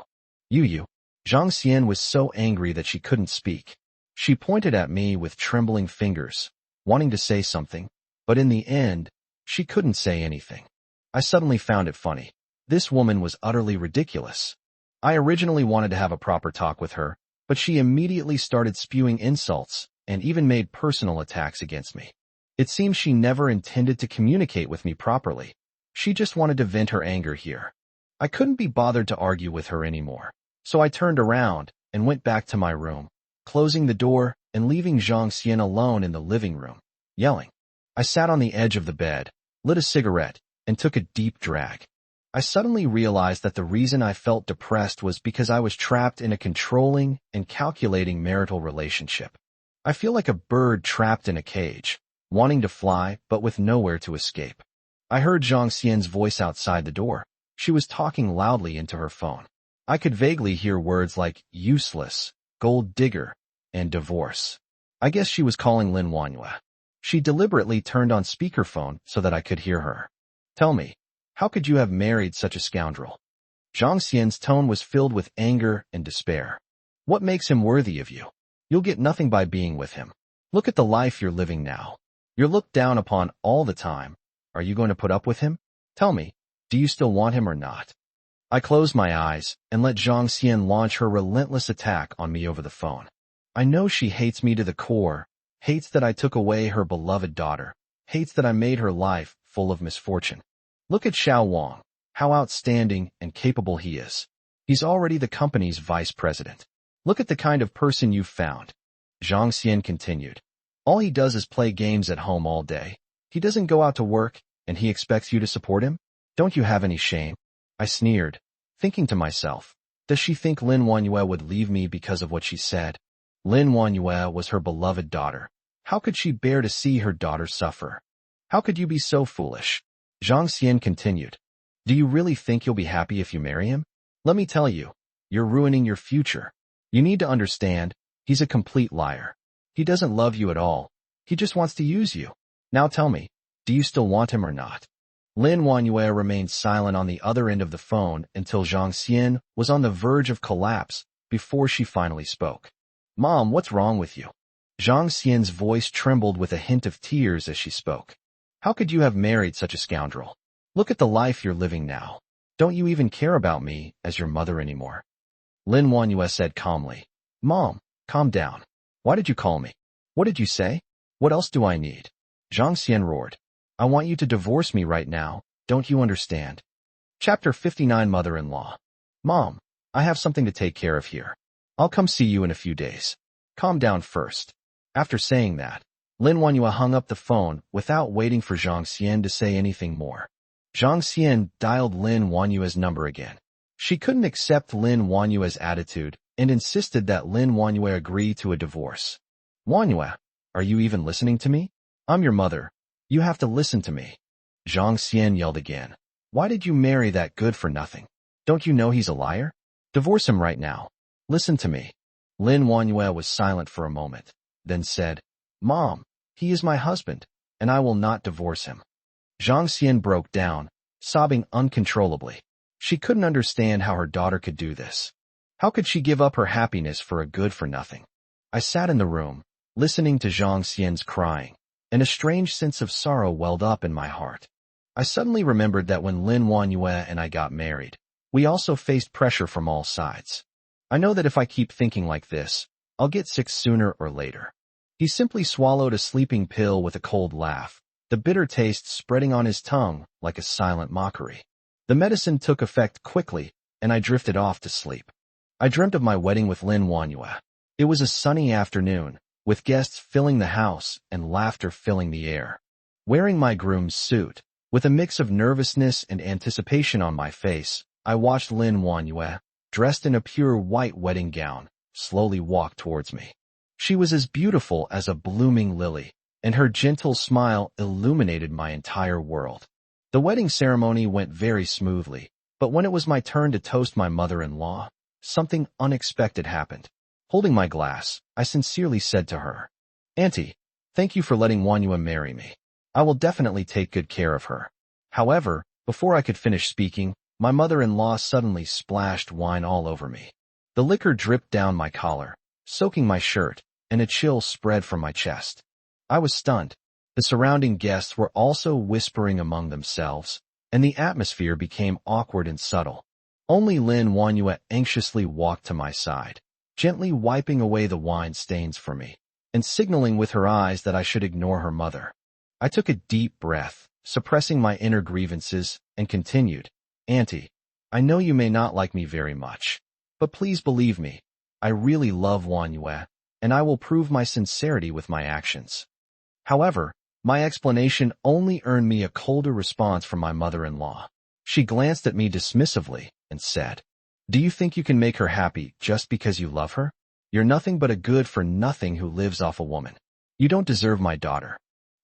You. Zhang Xian was so angry that she couldn't speak. She pointed at me with trembling fingers, wanting to say something, but in the end, she couldn't say anything. I suddenly found it funny. This woman was utterly ridiculous. I originally wanted to have a proper talk with her, but she immediately started spewing insults and even made personal attacks against me. It seems she never intended to communicate with me properly. She just wanted to vent her anger here. I couldn't be bothered to argue with her anymore, so I turned around and went back to my room, closing the door and leaving Zhang Xian alone in the living room, yelling. I sat on the edge of the bed, lit a cigarette, and took a deep drag. I suddenly realized that the reason I felt depressed was because I was trapped in a controlling and calculating marital relationship. I feel like a bird trapped in a cage, wanting to fly but with nowhere to escape. I heard Zhang Xian's voice outside the door. She was talking loudly into her phone. I could vaguely hear words like useless, gold digger, and divorce. I guess she was calling Lin Manhwa. She deliberately turned on speakerphone so that I could hear her. "Tell me, how could you have married such a scoundrel?" Zhang Xian's tone was filled with anger and despair. "What makes him worthy of you? You'll get nothing by being with him. Look at the life you're living now. You're looked down upon all the time. Are you going to put up with him? Tell me, do you still want him or not?" I closed my eyes and let Zhang Xian launch her relentless attack on me over the phone. I know she hates me to the core, hates that I took away her beloved daughter, hates that I made her life full of misfortune. Look at Xiao Wang, how outstanding and capable he is. He's already the company's vice president. Look at the kind of person you've found. Zhang Xian continued. All he does is play games at home all day. He doesn't go out to work, and he expects you to support him? Don't you have any shame? I sneered, thinking to myself, does she think Lin Manhwa would leave me because of what she said? Lin Manhwa was her beloved daughter. How could she bear to see her daughter suffer? How could you be so foolish? Zhang Xian continued. Do you really think you'll be happy if you marry him? Let me tell you, you're ruining your future. You need to understand, he's a complete liar. He doesn't love you at all. He just wants to use you. Now tell me, do you still want him or not? Lin Manhwa remained silent on the other end of the phone until Zhang Xian was on the verge of collapse before she finally spoke. Mom, what's wrong with you? Zhang Xian's voice trembled with a hint of tears as she spoke. How could you have married such a scoundrel? Look at the life you're living now. Don't you even care about me as your mother anymore? Lin Manhwa said calmly. Mom, calm down. Why did you call me? What did you say? What else do I need? Zhang Xian roared. I want you to divorce me right now. Don't you understand? Chapter 59 Mother-in-Law. Mom, I have something to take care of here. I'll come see you in a few days. Calm down first. After saying that, Lin Manhwa hung up the phone without waiting for Zhang Xian to say anything more. Zhang Xian dialed Lin Manhwa's number again. She couldn't accept Lin Manhwa's attitude and insisted that Lin Manhwa agree to a divorce. Manhwa, are you even listening to me? I'm your mother. You have to listen to me. Zhang Xian yelled again. Why did you marry that good-for-nothing? Don't you know he's a liar? Divorce him right now. Listen to me. Lin Manhwa was silent for a moment, then said, Mom, he is my husband, and I will not divorce him. Zhang Xian broke down, sobbing uncontrollably. She couldn't understand how her daughter could do this. How could she give up her happiness for a good-for-nothing? I sat in the room, listening to Zhang Xian's crying, and a strange sense of sorrow welled up in my heart. I suddenly remembered that when Lin Wanyue and I got married, we also faced pressure from all sides. I know that if I keep thinking like this, I'll get sick sooner or later. He simply swallowed a sleeping pill with a cold laugh, the bitter taste spreading on his tongue like a silent mockery. The medicine took effect quickly, and I drifted off to sleep. I dreamt of my wedding with Lin Wanyue. It was a sunny afternoon, with guests filling the house and laughter filling the air. Wearing my groom's suit, with a mix of nervousness and anticipation on my face, I watched Lin Wanyue, dressed in a pure white wedding gown, slowly walk towards me. She was as beautiful as a blooming lily, and her gentle smile illuminated my entire world. The wedding ceremony went very smoothly, but when it was my turn to toast my mother-in-law, something unexpected happened. Holding my glass, I sincerely said to her, "Auntie, thank you for letting Wanyue marry me. I will definitely take good care of her." However, before I could finish speaking, my mother-in-law suddenly splashed wine all over me. The liquor dripped down my collar, soaking my shirt, and a chill spread from my chest. I was stunned. The surrounding guests were also whispering among themselves, and the atmosphere became awkward and subtle. Only Lin Wanyue anxiously walked to my side, gently wiping away the wine stains for me, and signaling with her eyes that I should ignore her mother. I took a deep breath, suppressing my inner grievances, and continued, "Auntie, I know you may not like me very much, but please believe me, I really love Wanyue, and I will prove my sincerity with my actions." However, my explanation only earned me a colder response from my mother-in-law. She glanced at me dismissively and said, "Do you think you can make her happy just because you love her? You're nothing but a good-for-nothing who lives off a woman. You don't deserve my daughter."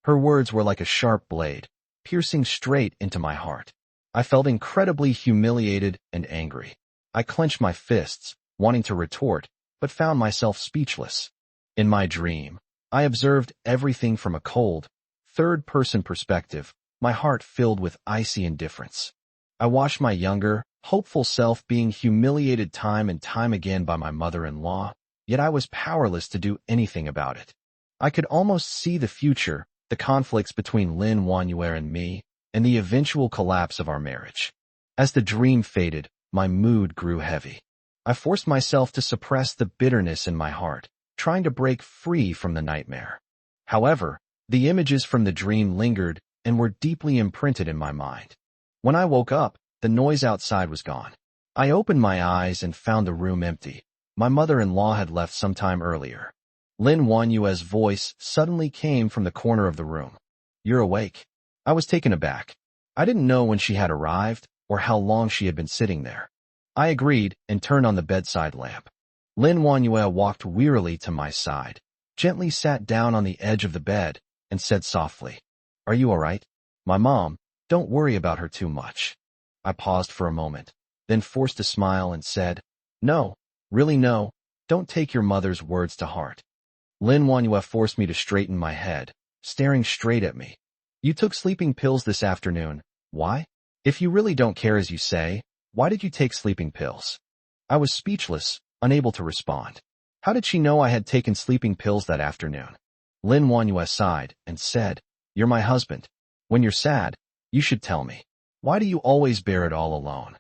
Her words were like a sharp blade, piercing straight into my heart. I felt incredibly humiliated and angry. I clenched my fists, wanting to retort, but found myself speechless. In my dream, I observed everything from a cold, third-person perspective, my heart filled with icy indifference. I watched my younger, hopeful self being humiliated time and time again by my mother-in-law, yet I was powerless to do anything about it. I could almost see the future, the conflicts between Lin Wanyue and me, and the eventual collapse of our marriage. As the dream faded, my mood grew heavy. I forced myself to suppress the bitterness in my heart, trying to break free from the nightmare. However, the images from the dream lingered and were deeply imprinted in my mind. When I woke up, the noise outside was gone. I opened my eyes and found the room empty. My mother-in-law had left some time earlier. Lin Wanyue's voice suddenly came from the corner of the room. "You're awake." I was taken aback. I didn't know when she had arrived or how long she had been sitting there. I agreed and turned on the bedside lamp. Lin Wanyue walked wearily to my side, gently sat down on the edge of the bed, and said softly, "Are you all right? My mom, don't worry about her too much." I paused for a moment, then forced a smile and said, "No, really no, don't take your mother's words to heart." Lin Wanyue forced me to straighten my head, staring straight at me. "You took sleeping pills this afternoon. Why? If you really don't care as you say, why did you take sleeping pills?" I was speechless, unable to respond. How did she know I had taken sleeping pills that afternoon? Lin Wanyue sighed and said, "You're my husband. When you're sad, you should tell me. Why do you always bear it all alone?"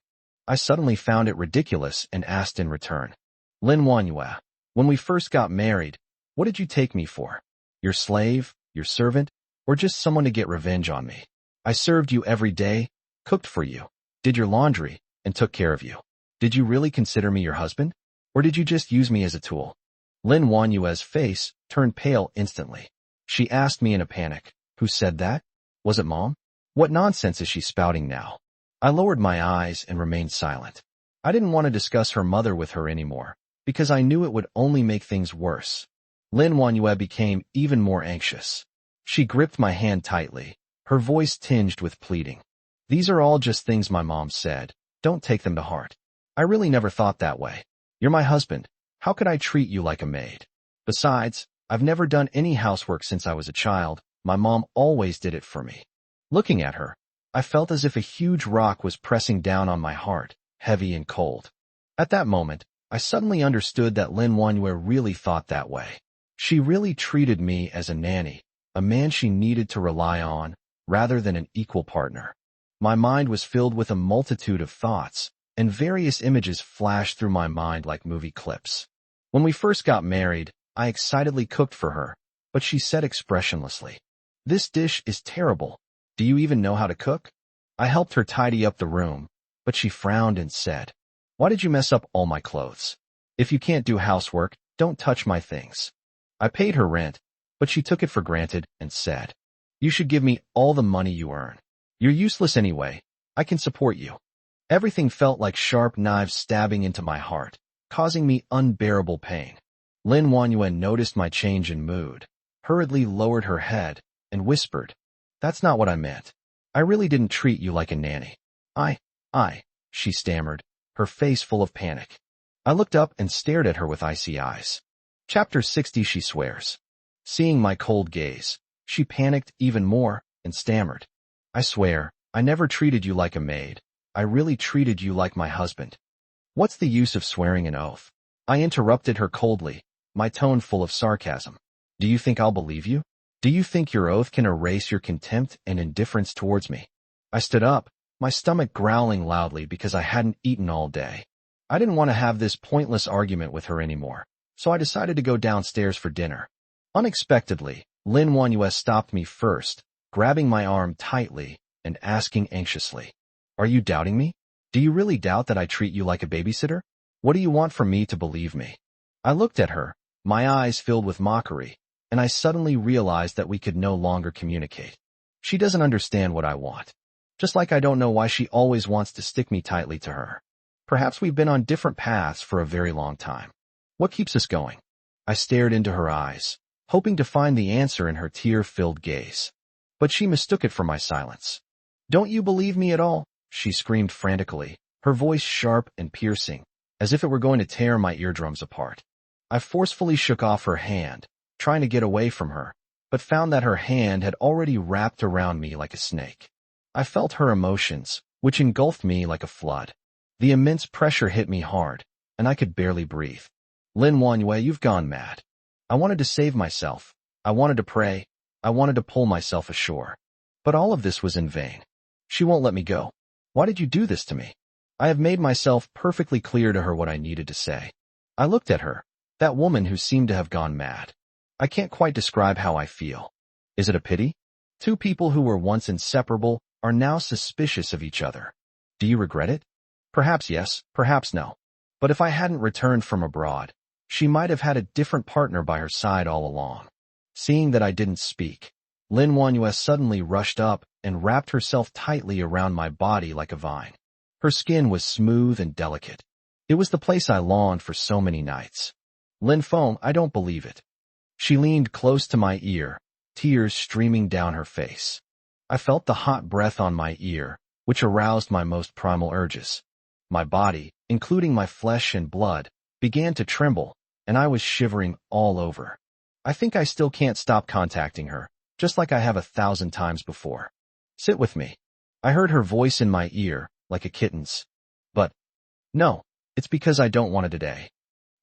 I suddenly found it ridiculous and asked in return, "Lin Wanyue, when we first got married, what did you take me for? Your slave, your servant, or just someone to get revenge on me? I served you every day, cooked for you, did your laundry, and took care of you. Did you really consider me your husband? Or did you just use me as a tool?" Lin Wanyue's face turned pale instantly. She asked me in a panic, "Who said that? Was it Mom? What nonsense is she spouting now?" I lowered my eyes and remained silent. I didn't want to discuss her mother with her anymore, because I knew it would only make things worse. Lin Wanyue became even more anxious. She gripped my hand tightly, her voice tinged with pleading. "These are all just things my mom said. Don't take them to heart. I really never thought that way. You're my husband. How could I treat you like a maid? Besides, I've never done any housework since I was a child. My mom always did it for me." Looking at her, I felt as if a huge rock was pressing down on my heart, heavy and cold. At that moment, I suddenly understood that Lin Wanyue really thought that way. She really treated me as a nanny, a man she needed to rely on, rather than an equal partner. My mind was filled with a multitude of thoughts, and various images flashed through my mind like movie clips. When we first got married, I excitedly cooked for her, but she said expressionlessly, "This dish is terrible. Do you even know how to cook?" I helped her tidy up the room, but she frowned and said, "Why did you mess up all my clothes? If you can't do housework, don't touch my things." I paid her rent, but she took it for granted and said, "You should give me all the money you earn. You're useless anyway. I can support you." Everything felt like sharp knives stabbing into my heart, causing me unbearable pain. Lin Wanyuan noticed my change in mood, hurriedly lowered her head, and whispered, "That's not what I meant. I really didn't treat you like a nanny." She stammered, her face full of panic. I looked up and stared at her with icy eyes. Chapter 60. She swears. Seeing my cold gaze, she panicked even more and stammered, "I swear, I never treated you like a maid. I really treated you like my husband." "What's the use of swearing an oath?" I interrupted her coldly, my tone full of sarcasm. "Do you think I'll believe you? Do you think your oath can erase your contempt and indifference towards me?" I stood up, my stomach growling loudly because I hadn't eaten all day. I didn't want to have this pointless argument with her anymore, so I decided to go downstairs for dinner. Unexpectedly, Lin Wanyue stopped me first, grabbing my arm tightly and asking anxiously, "Are you doubting me? Do you really doubt that I treat you like a babysitter? What do you want from me to believe me?" I looked at her, my eyes filled with mockery, and I suddenly realized that we could no longer communicate. She doesn't understand what I want. Just like I don't know why she always wants to stick me tightly to her. Perhaps we've been on different paths for a very long time. What keeps us going? I stared into her eyes, hoping to find the answer in her tear-filled gaze. But she mistook it for my silence. "Don't you believe me at all?" she screamed frantically, her voice sharp and piercing, as if it were going to tear my eardrums apart. I forcefully shook off her hand, trying to get away from her, but found that her hand had already wrapped around me like a snake. I felt her emotions, which engulfed me like a flood. The immense pressure hit me hard, and I could barely breathe. "Lin Wanyue, you've gone mad." I wanted to save myself. I wanted to pray. I wanted to pull myself ashore. But all of this was in vain. She won't let me go. "Why did you do this to me?" I have made myself perfectly clear to her what I needed to say. I looked at her, that woman who seemed to have gone mad. I can't quite describe how I feel. Is it a pity? Two people who were once inseparable are now suspicious of each other. Do you regret it? Perhaps yes, perhaps no. But if I hadn't returned from abroad, she might have had a different partner by her side all along. Seeing that I didn't speak, Lin Wanyue suddenly rushed up and wrapped herself tightly around my body like a vine. Her skin was smooth and delicate. It was the place I longed for so many nights. "Lin Feng, I don't believe it." She leaned close to my ear, tears streaming down her face. I felt the hot breath on my ear, which aroused my most primal urges. My body, including my flesh and blood, began to tremble, and I was shivering all over. I think I still can't stop contacting her, just like I have 1,000 times before. "Sit with me." I heard her voice in my ear, like a kitten's. "But no, it's because I don't want it today."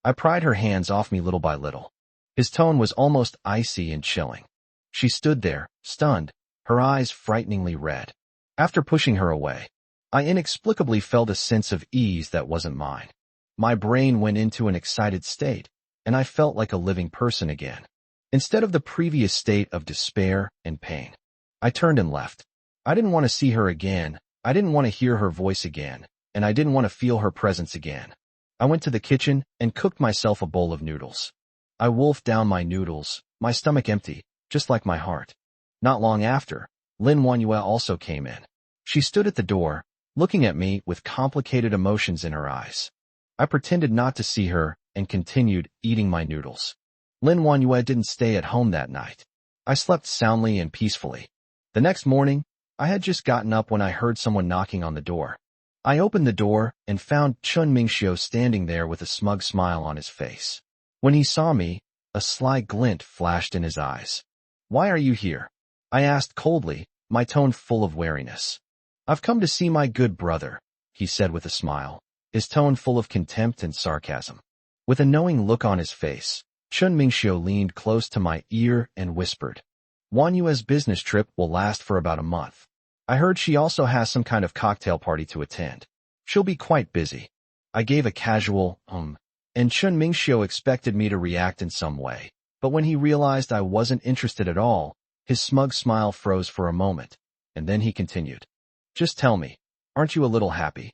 I pried her hands off me little by little. His tone was almost icy and chilling. She stood there, stunned, her eyes frighteningly red. After pushing her away, I inexplicably felt a sense of ease that wasn't mine. My brain went into an excited state, and I felt like a living person again, instead of the previous state of despair and pain. I turned and left. I didn't want to see her again, I didn't want to hear her voice again, and I didn't want to feel her presence again. I went to the kitchen and cooked myself a bowl of noodles. I wolfed down my noodles, my stomach empty, just like my heart. Not long after, Lin Wanyue also came in. She stood at the door, looking at me with complicated emotions in her eyes. I pretended not to see her and continued eating my noodles. Lin Wanyue didn't stay at home that night. I slept soundly and peacefully. The next morning, I had just gotten up when I heard someone knocking on the door. I opened the door and found Chun Mingxiu standing there with a smug smile on his face. When he saw me, a sly glint flashed in his eyes. "Why are you here?" I asked coldly, my tone full of wariness. "I've come to see my good brother," he said with a smile, his tone full of contempt and sarcasm. With a knowing look on his face, Chun Mingxiu leaned close to my ear and whispered, Wan Yue's business trip will last for about a month. I heard she also has some kind of cocktail party to attend. She'll be quite busy. I gave a casual, and Chun Mingxiu expected me to react in some way. But when he realized I wasn't interested at all, his smug smile froze for a moment, and then he continued. Just tell me, aren't you a little happy?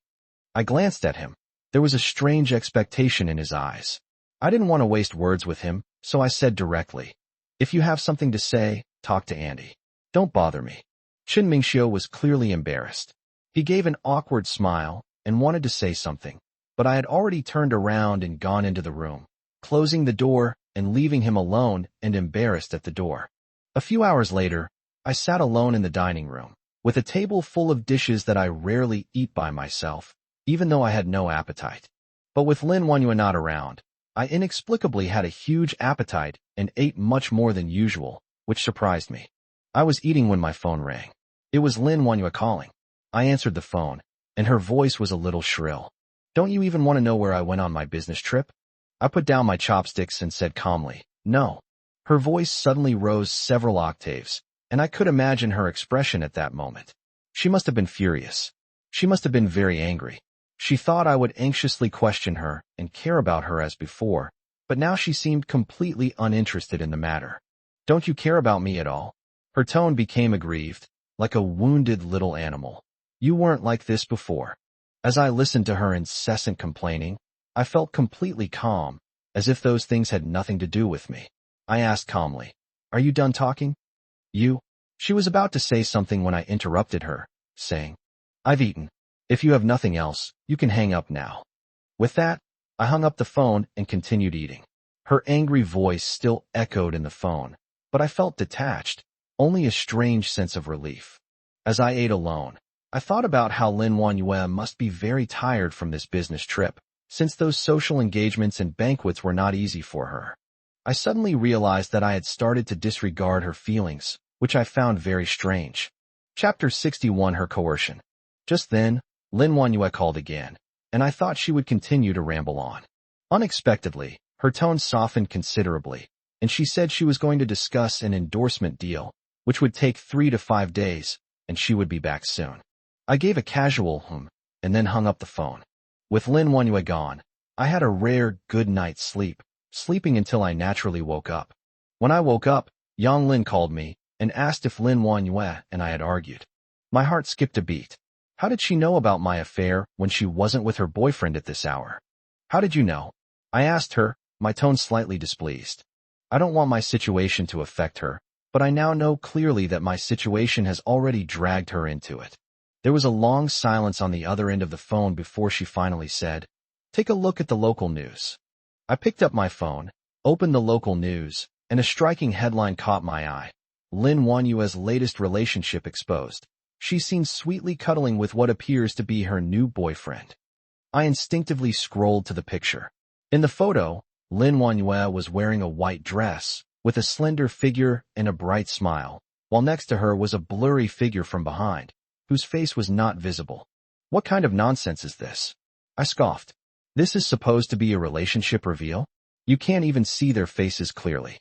I glanced at him. There was a strange expectation in his eyes. I didn't want to waste words with him, so I said directly, if you have something to say, talk to Andy. Don't bother me. Chun Mingxiu was clearly embarrassed. He gave an awkward smile and wanted to say something, but I had already turned around and gone into the room, closing the door and leaving him alone and embarrassed at the door. A few hours later, I sat alone in the dining room, with a table full of dishes that I rarely eat by myself, even though I had no appetite. But with Lin Wanyue not around, I inexplicably had a huge appetite and ate much more than usual, which surprised me. I was eating when my phone rang. It was Lin Wanyue calling. I answered the phone, and her voice was a little shrill. Don't you even want to know where I went on my business trip? I put down my chopsticks and said calmly, no. Her voice suddenly rose several octaves, and I could imagine her expression at that moment. She must have been furious. She must have been very angry. She thought I would anxiously question her and care about her as before, but now she seemed completely uninterested in the matter. Don't you care about me at all? Her tone became aggrieved, like a wounded little animal. You weren't like this before. As I listened to her incessant complaining, I felt completely calm, as if those things had nothing to do with me. I asked calmly, are you done talking? You? She was about to say something when I interrupted her, saying, I've eaten. If you have nothing else, you can hang up now. With that, I hung up the phone and continued eating. Her angry voice still echoed in the phone, but I felt detached, only a strange sense of relief. As I ate alone, I thought about how Lin Wanyue must be very tired from this business trip, since those social engagements and banquets were not easy for her. I suddenly realized that I had started to disregard her feelings, which I found very strange. Chapter 61 Her Coercion. Just then, Lin Wanyue called again, and I thought she would continue to ramble on. Unexpectedly, her tone softened considerably, and she said she was going to discuss an endorsement deal, which would take 3 to 5 days, and she would be back soon. I gave a casual and then hung up the phone. With Lin Wanyue gone, I had a rare good night's sleep, sleeping until I naturally woke up. When I woke up, Yang Lin called me and asked if Lin Wanyue and I had argued. My heart skipped a beat. How did she know about my affair when she wasn't with her boyfriend at this hour? How did you know? I asked her, my tone slightly displeased. I don't want my situation to affect her, but I now know clearly that my situation has already dragged her into it. There was a long silence on the other end of the phone before she finally said, take a look at the local news. I picked up my phone, opened the local news, and a striking headline caught my eye. Lin Wanyue's latest relationship exposed. She's seen sweetly cuddling with what appears to be her new boyfriend. I instinctively scrolled to the picture. In the photo, Lin Wanyue was wearing a white dress, with a slender figure and a bright smile, while next to her was a blurry figure from behind, whose face was not visible. What kind of nonsense is this? I scoffed. This is supposed to be a relationship reveal? You can't even see their faces clearly.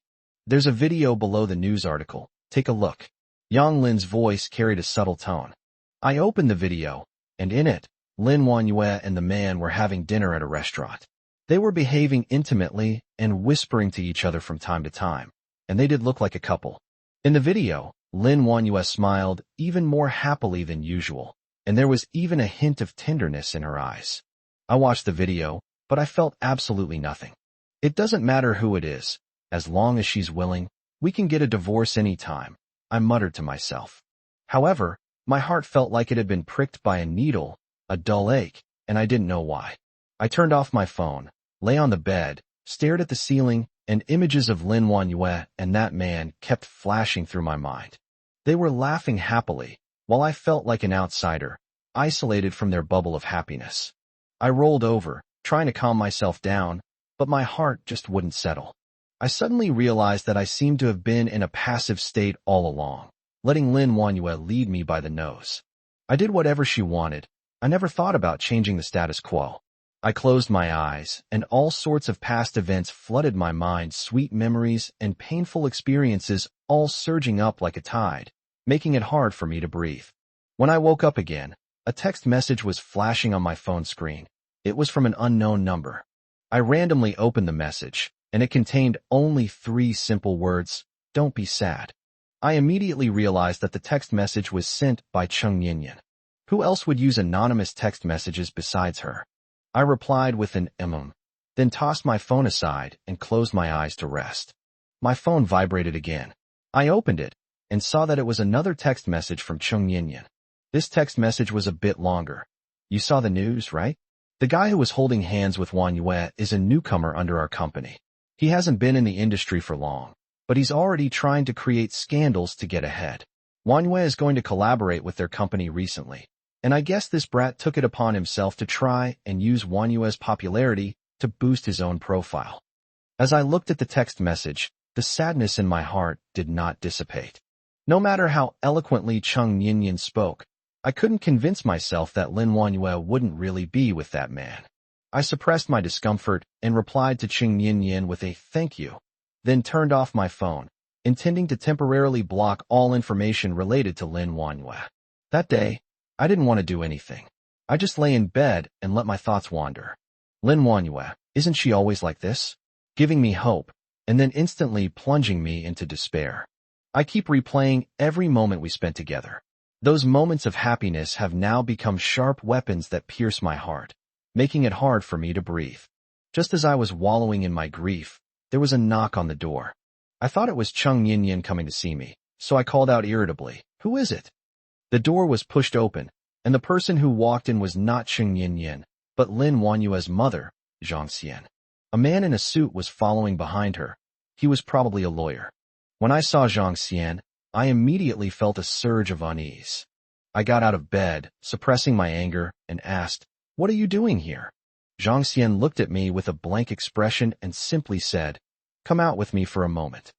There's a video below the news article. Take a look. Yang Lin's voice carried a subtle tone. I opened the video, and in it, Lin Wanyue and the man were having dinner at a restaurant. They were behaving intimately and whispering to each other from time to time, and they did look like a couple. In the video, Lin Wanyue smiled even more happily than usual, and there was even a hint of tenderness in her eyes. I watched the video, but I felt absolutely nothing. It doesn't matter who it is. As long as she's willing, we can get a divorce anytime, I muttered to myself. However, my heart felt like it had been pricked by a needle, a dull ache, and I didn't know why. I turned off my phone, lay on the bed, stared at the ceiling, and images of Lin Wanyue and that man kept flashing through my mind. They were laughing happily, while I felt like an outsider, isolated from their bubble of happiness. I rolled over, trying to calm myself down, but my heart just wouldn't settle. I suddenly realized that I seemed to have been in a passive state all along, letting Lin Wanyue lead me by the nose. I did whatever she wanted. I never thought about changing the status quo. I closed my eyes, and all sorts of past events flooded my mind, sweet memories and painful experiences all surging up like a tide, making it hard for me to breathe. When I woke up again, a text message was flashing on my phone screen. It was from an unknown number. I randomly opened the message, and it contained only 3 simple words: "Don't be sad." I immediately realized that the text message was sent by Chung Yinyan. Who else would use anonymous text messages besides her? I replied with an then tossed my phone aside and closed my eyes to rest. My phone vibrated again. I opened it and saw that it was another text message from Chung Yinyan. This text message was a bit longer. "You saw the news, right? The guy who was holding hands with Wang Yue is a newcomer under our company. He hasn't been in the industry for long, but he's already trying to create scandals to get ahead. Wang Yue is going to collaborate with their company recently, and I guess this brat took it upon himself to try and use Wang Yue's popularity to boost his own profile." As I looked at the text message, the sadness in my heart did not dissipate. No matter how eloquently Chung Yinyan spoke, I couldn't convince myself that Lin Wanyue wouldn't really be with that man. I suppressed my discomfort and replied to Chung Yinyan with a "thank you," then turned off my phone, intending to temporarily block all information related to Lin Wanyue. That day, I didn't want to do anything. I just lay in bed and let my thoughts wander. Lin Wanyue, isn't she always like this? Giving me hope, and then instantly plunging me into despair. I keep replaying every moment we spent together. Those moments of happiness have now become sharp weapons that pierce my heart, making it hard for me to breathe. Just as I was wallowing in my grief, there was a knock on the door. I thought it was Chung Yinyan coming to see me, so I called out irritably, "Who is it?" The door was pushed open, and the person who walked in was not Chung Yinyan, but Lin Wanyue's mother, Zhang Xian. A man in a suit was following behind her. He was probably a lawyer. When I saw Zhang Xian, I immediately felt a surge of unease. I got out of bed, suppressing my anger, and asked, "What are you doing here?" Zhang Xian looked at me with a blank expression and simply said, "Come out with me for a moment."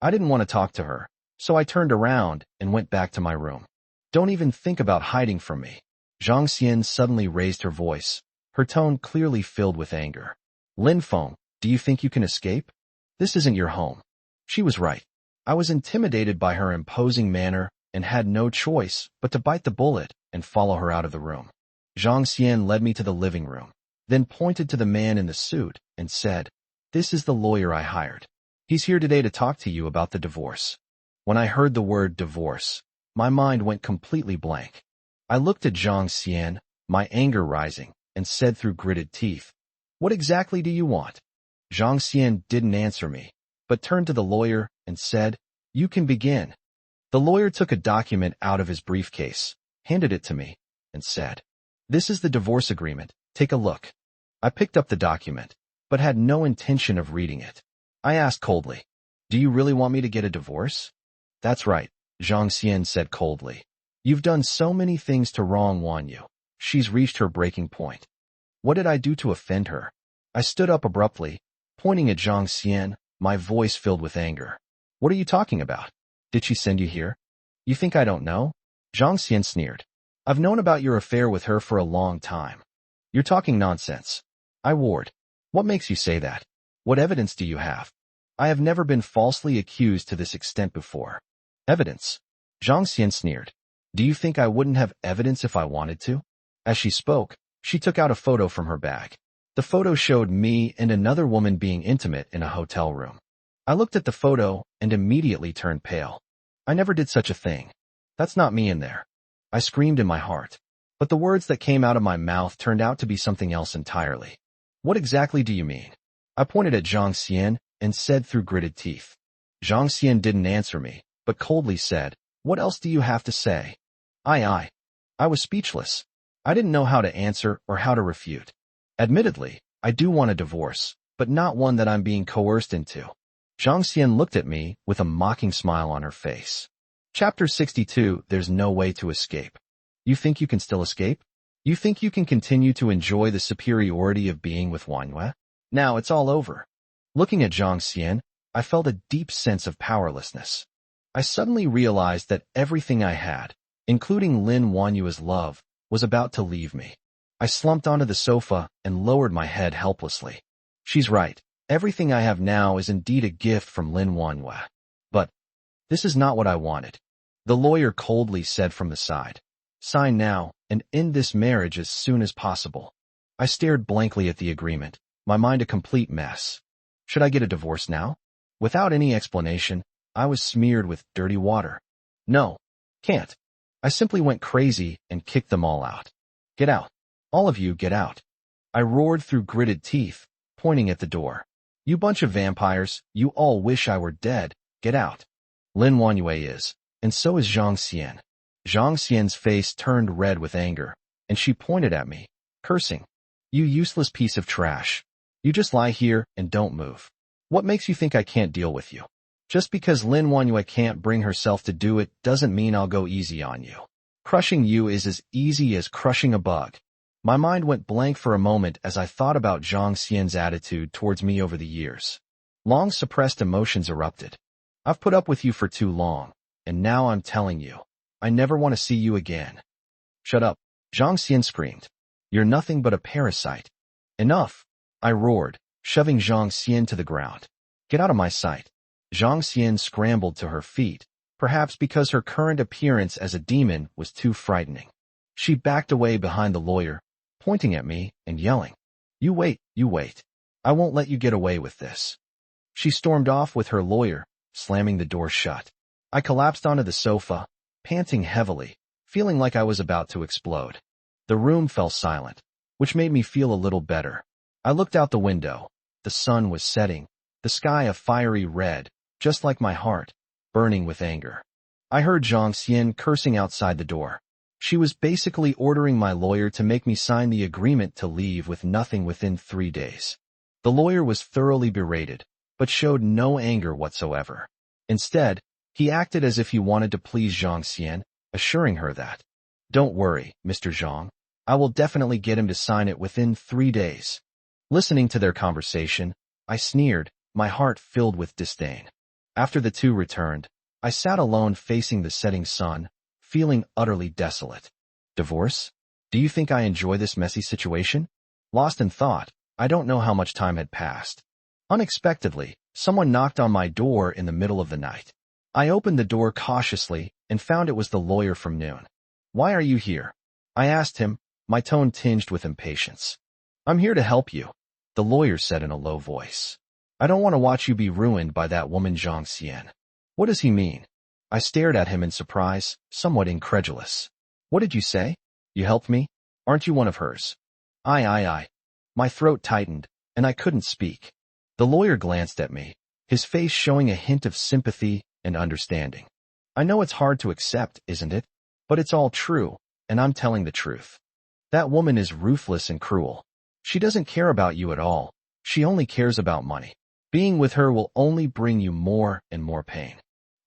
I didn't want to talk to her, so I turned around and went back to my room. "Don't even think about hiding from me." Zhang Xian suddenly raised her voice, her tone clearly filled with anger. "Lin Feng, do you think you can escape? This isn't your home." She was right. I was intimidated by her imposing manner and had no choice but to bite the bullet and follow her out of the room. Zhang Xian led me to the living room, then pointed to the man in the suit and said, "This is the lawyer I hired. He's here today to talk to you about the divorce." When I heard the word divorce, my mind went completely blank. I looked at Zhang Xian, my anger rising, and said through gritted teeth, "What exactly do you want?" Zhang Xian didn't answer me, but turned to the lawyer and said, "You can begin." The lawyer took a document out of his briefcase, handed it to me, and said, "This is the divorce agreement. Take a look." I picked up the document, but had no intention of reading it. I asked coldly, "Do you really want me to get a divorce?" "That's right," Zhang Xian said coldly. "You've done so many things to wrong Wanyu. She's reached her breaking point." What did I do to offend her? I stood up abruptly, pointing at Zhang Xian, my voice filled with anger. "What are you talking about? Did she send you here? You think I don't know?" Zhang Xian sneered. "I've known about your affair with her for a long time." "You're talking nonsense," I warned. "What makes you say that? What evidence do you have? I have never been falsely accused to this extent before." "Evidence?" Zhang Xian sneered. "Do you think I wouldn't have evidence if I wanted to?" As she spoke, she took out a photo from her bag. The photo showed me and another woman being intimate in a hotel room. I looked at the photo and immediately turned pale. I never did such a thing. That's not me in there. I screamed in my heart. But the words that came out of my mouth turned out to be something else entirely. "What exactly do you mean?" I pointed at Zhang Xian and said through gritted teeth. Zhang Xian didn't answer me, but coldly said, "What else do you have to say?" I was speechless. I didn't know how to answer or how to refute. Admittedly, I do want a divorce, but not one that I'm being coerced into. Zhang Xian looked at me with a mocking smile on her face. Chapter 62, There's No Way to Escape. You think you can still escape? You think you can continue to enjoy the superiority of being with Wanyue? Now it's all over. Looking at Zhang Xian, I felt a deep sense of powerlessness. I suddenly realized that everything I had, including Lin Wanyue's love, was about to leave me. I slumped onto the sofa and lowered my head helplessly. She's right. Everything I have now is indeed a gift from Lin Wanhua. But this is not what I wanted. The lawyer coldly said from the side. Sign now and end this marriage as soon as possible. I stared blankly at the agreement, my mind a complete mess. Should I get a divorce now? Without any explanation, I was smeared with dirty water. No, can't. I simply went crazy and kicked them all out. Get out. All of you get out. I roared through gritted teeth, pointing at the door. You bunch of vampires, you all wish I were dead, get out. Lin Wanhua is, and so is Zhang Xian. Zhang Xian's face turned red with anger, and she pointed at me, cursing. You useless piece of trash. You just lie here and don't move. What makes you think I can't deal with you? Just because Lin Wanhua can't bring herself to do it doesn't mean I'll go easy on you. Crushing you is as easy as crushing a bug. My mind went blank for a moment as I thought about Zhang Xian's attitude towards me over the years. Long suppressed emotions erupted. I've put up with you for too long, and now I'm telling you, I never want to see you again. Shut up, Zhang Xian screamed. You're nothing but a parasite. Enough, I roared, shoving Zhang Xian to the ground. Get out of my sight. Zhang Xian scrambled to her feet, perhaps because her current appearance as a demon was too frightening. She backed away behind the lawyer, pointing at me and yelling, You wait. I won't let you get away with this. She stormed off with her lawyer, slamming the door shut. I collapsed onto the sofa, panting heavily, feeling like I was about to explode. The room fell silent, which made me feel a little better. I looked out the window. The sun was setting, the sky a fiery red, just like my heart, burning with anger. I heard Zhang Xian cursing outside the door. She was basically ordering my lawyer to make me sign the agreement to leave with nothing within 3 days. The lawyer was thoroughly berated, but showed no anger whatsoever. Instead, he acted as if he wanted to please Zhang Xian, assuring her that, Don't worry, Mr. Zhang. I will definitely get him to sign it within 3 days. Listening to their conversation, I sneered, my heart filled with disdain. After the two returned, I sat alone facing the setting sun, feeling utterly desolate. Divorce? Do you think I enjoy this messy situation? Lost in thought, I don't know how much time had passed. Unexpectedly, someone knocked on my door in the middle of the night. I opened the door cautiously and found it was the lawyer from Noon. Why are you here? I asked him, my tone tinged with impatience. I'm here to help you, the lawyer said in a low voice. I don't want to watch you be ruined by that woman Zhang Xian. What does he mean? I stared at him in surprise, somewhat incredulous. What did you say? You helped me? Aren't you one of hers? I. My throat tightened, and I couldn't speak. The lawyer glanced at me, his face showing a hint of sympathy and understanding. I know it's hard to accept, isn't it? But it's all true, and I'm telling the truth. That woman is ruthless and cruel. She doesn't care about you at all. She only cares about money. Being with her will only bring you more and more pain.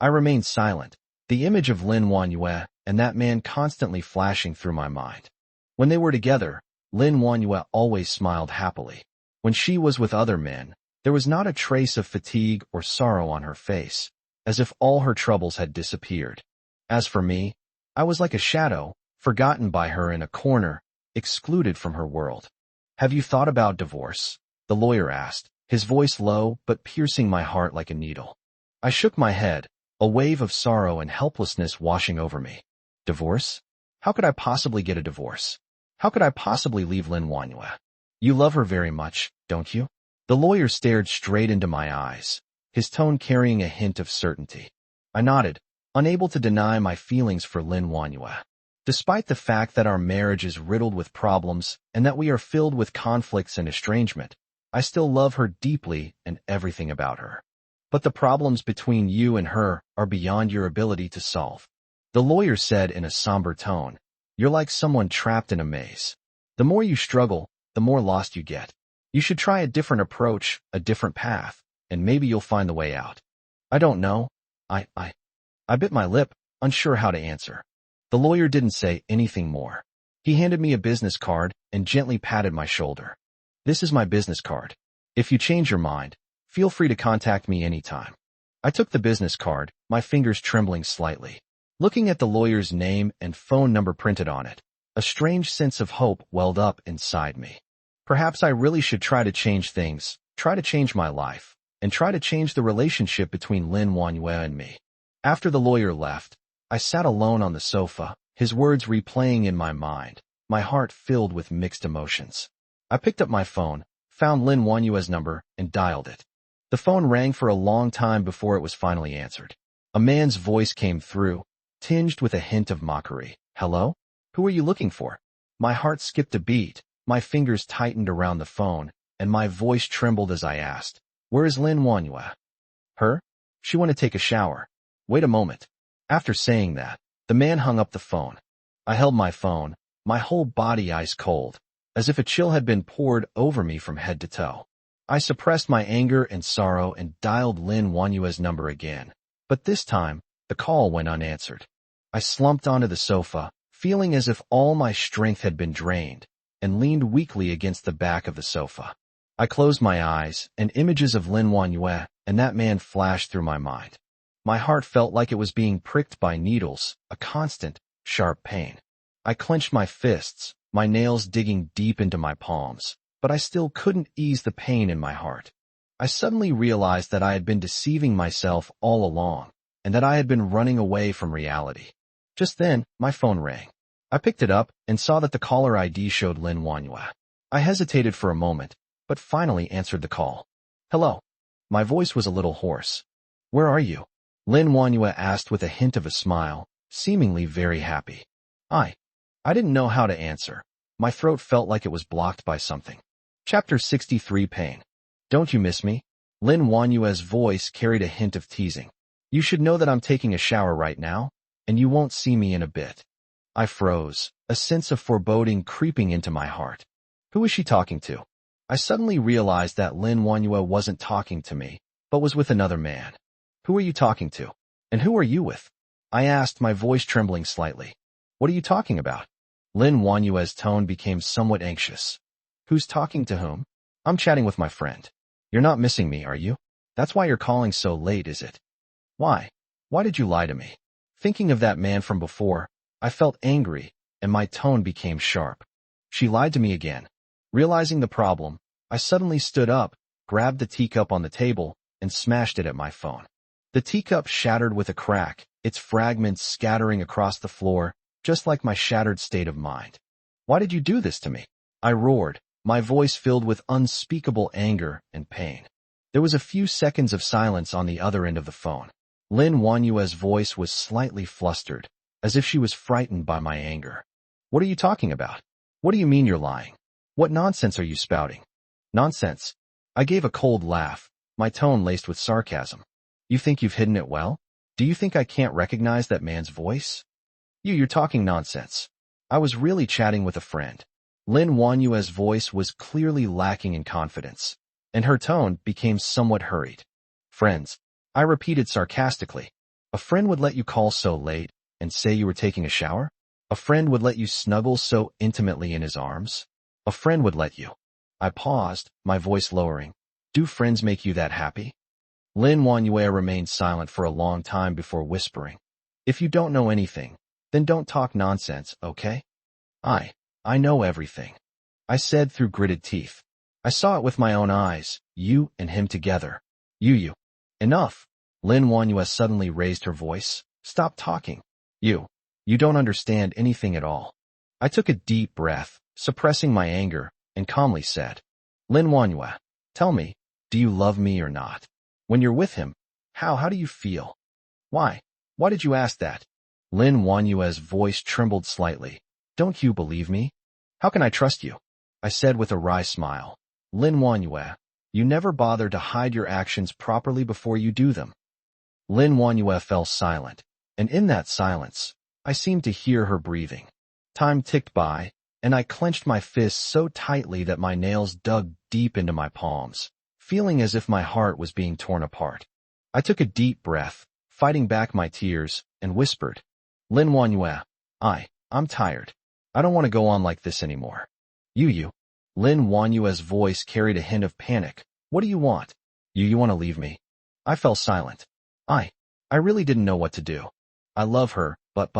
I remained silent, the image of Lin Wanhua and that man constantly flashing through my mind. When they were together, Lin Wanhua always smiled happily. When she was with other men, there was not a trace of fatigue or sorrow on her face, as if all her troubles had disappeared. As for me, I was like a shadow, forgotten by her in a corner, excluded from her world. Have you thought about divorce? The lawyer asked, his voice low but piercing my heart like a needle. I shook my head, a wave of sorrow and helplessness washing over me. Divorce? How could I possibly get a divorce? How could I possibly leave Lin Wanhua? You love her very much, don't you? The lawyer stared straight into my eyes, his tone carrying a hint of certainty. I nodded, unable to deny my feelings for Lin Wanhua. Despite the fact that our marriage is riddled with problems and that we are filled with conflicts and estrangement, I still love her deeply and everything about her. But the problems between you and her are beyond your ability to solve. The lawyer said in a somber tone, You're like someone trapped in a maze. The more you struggle, the more lost you get. You should try a different approach, a different path, and maybe you'll find the way out. I don't know. I bit my lip, unsure how to answer. The lawyer didn't say anything more. He handed me a business card and gently patted my shoulder. This is my business card. If you change your mind, feel free to contact me anytime. I took the business card, my fingers trembling slightly. Looking at the lawyer's name and phone number printed on it, A strange sense of hope welled up inside me. Perhaps I really should try to change things, try to change my life, and try to change the relationship between Lin Wanyue and me. After the lawyer left, I sat alone on the sofa, his words replaying in my mind, my heart filled with mixed emotions. I picked up my phone, found Lin Wanyue's number, and dialed it. The phone rang for a long time before it was finally answered. A man's voice came through, tinged with a hint of mockery. Hello? Who are you looking for? My heart skipped a beat, my fingers tightened around the phone, and my voice trembled as I asked, Where is Lin Wanyue? Her? She went to take a shower. Wait a moment. After saying that, the man hung up the phone. I held my phone, my whole body ice cold, as if a chill had been poured over me from head to toe. I suppressed my anger and sorrow and dialed Lin Wanyue's number again. But this time, the call went unanswered. I slumped onto the sofa, feeling as if all my strength had been drained, and leaned weakly against the back of the sofa. I closed my eyes, and images of Lin Wanyue and that man flashed through my mind. My heart felt like it was being pricked by needles, a constant, sharp pain. I clenched my fists, my nails digging deep into my palms, but I still couldn't ease the pain in my heart. I suddenly realized that I had been deceiving myself all along, and that I had been running away from reality. Just then, my phone rang. I picked it up and saw that the caller ID showed Lin Wanyue. I hesitated for a moment, but finally answered the call. Hello. My voice was a little hoarse. Where are you? Lin Wanyue asked with a hint of a smile, seemingly very happy. I didn't know how to answer. My throat felt like it was blocked by something. Chapter 63 Pain. Don't you miss me? Lin Wanyue's voice carried a hint of teasing. You should know that I'm taking a shower right now, and you won't see me in a bit. I froze, a sense of foreboding creeping into my heart. Who is she talking to? I suddenly realized that Lin Wanyue wasn't talking to me, but was with another man. Who are you talking to? And who are you with? I asked, my voice trembling slightly. What are you talking about? Lin Wanyue's tone became somewhat anxious. Who's talking to whom? I'm chatting with my friend. You're not missing me, are you? That's why you're calling so late, is it? Why? Why did you lie to me? Thinking of that man from before, I felt angry, and my tone became sharp. She lied to me again. Realizing the problem, I suddenly stood up, grabbed the teacup on the table, and smashed it at my phone. The teacup shattered with a crack, its fragments scattering across the floor, just like my shattered state of mind. Why did you do this to me? I roared, my voice filled with unspeakable anger and pain. There was a few seconds of silence on the other end of the phone. Lin Wanyue's voice was slightly flustered, as if she was frightened by my anger. What are you talking about? What do you mean you're lying? What nonsense are you spouting? Nonsense. I gave a cold laugh, my tone laced with sarcasm. You think you've hidden it well? Do you think I can't recognize that man's voice? You're talking nonsense. I was really chatting with a friend. Lin Wanyue's voice was clearly lacking in confidence, and her tone became somewhat hurried. Friends, I repeated sarcastically. A friend would let you call so late and say you were taking a shower? A friend would let you snuggle so intimately in his arms? A friend would let you. I paused, my voice lowering. Do friends make you that happy? Lin Wanyue remained silent for a long time before whispering. If you don't know anything, then don't talk nonsense, okay? I know everything. I said through gritted teeth. I saw it with my own eyes, you and him together. You. Enough. Lin Wanyue suddenly raised her voice. Stop talking. You don't understand anything at all. I took a deep breath, suppressing my anger, and calmly said, Lin Wanyue, tell me, do you love me or not? When you're with him, how do you feel? Why did you ask that? Lin Wanyue's voice trembled slightly. Don't you believe me? How can I trust you? I said with a wry smile. Lin Wanyue, you never bother to hide your actions properly before you do them. Lin Wanyue fell silent, and in that silence, I seemed to hear her breathing. Time ticked by, and I clenched my fists so tightly that my nails dug deep into my palms, feeling as if my heart was being torn apart. I took a deep breath, fighting back my tears, and whispered, Lin Wanyue, I'm tired. I don't want to go on like this anymore. You. Lin Wanyue's voice carried a hint of panic. What do you want? You want to leave me? I fell silent. I really didn't know what to do. I love her, but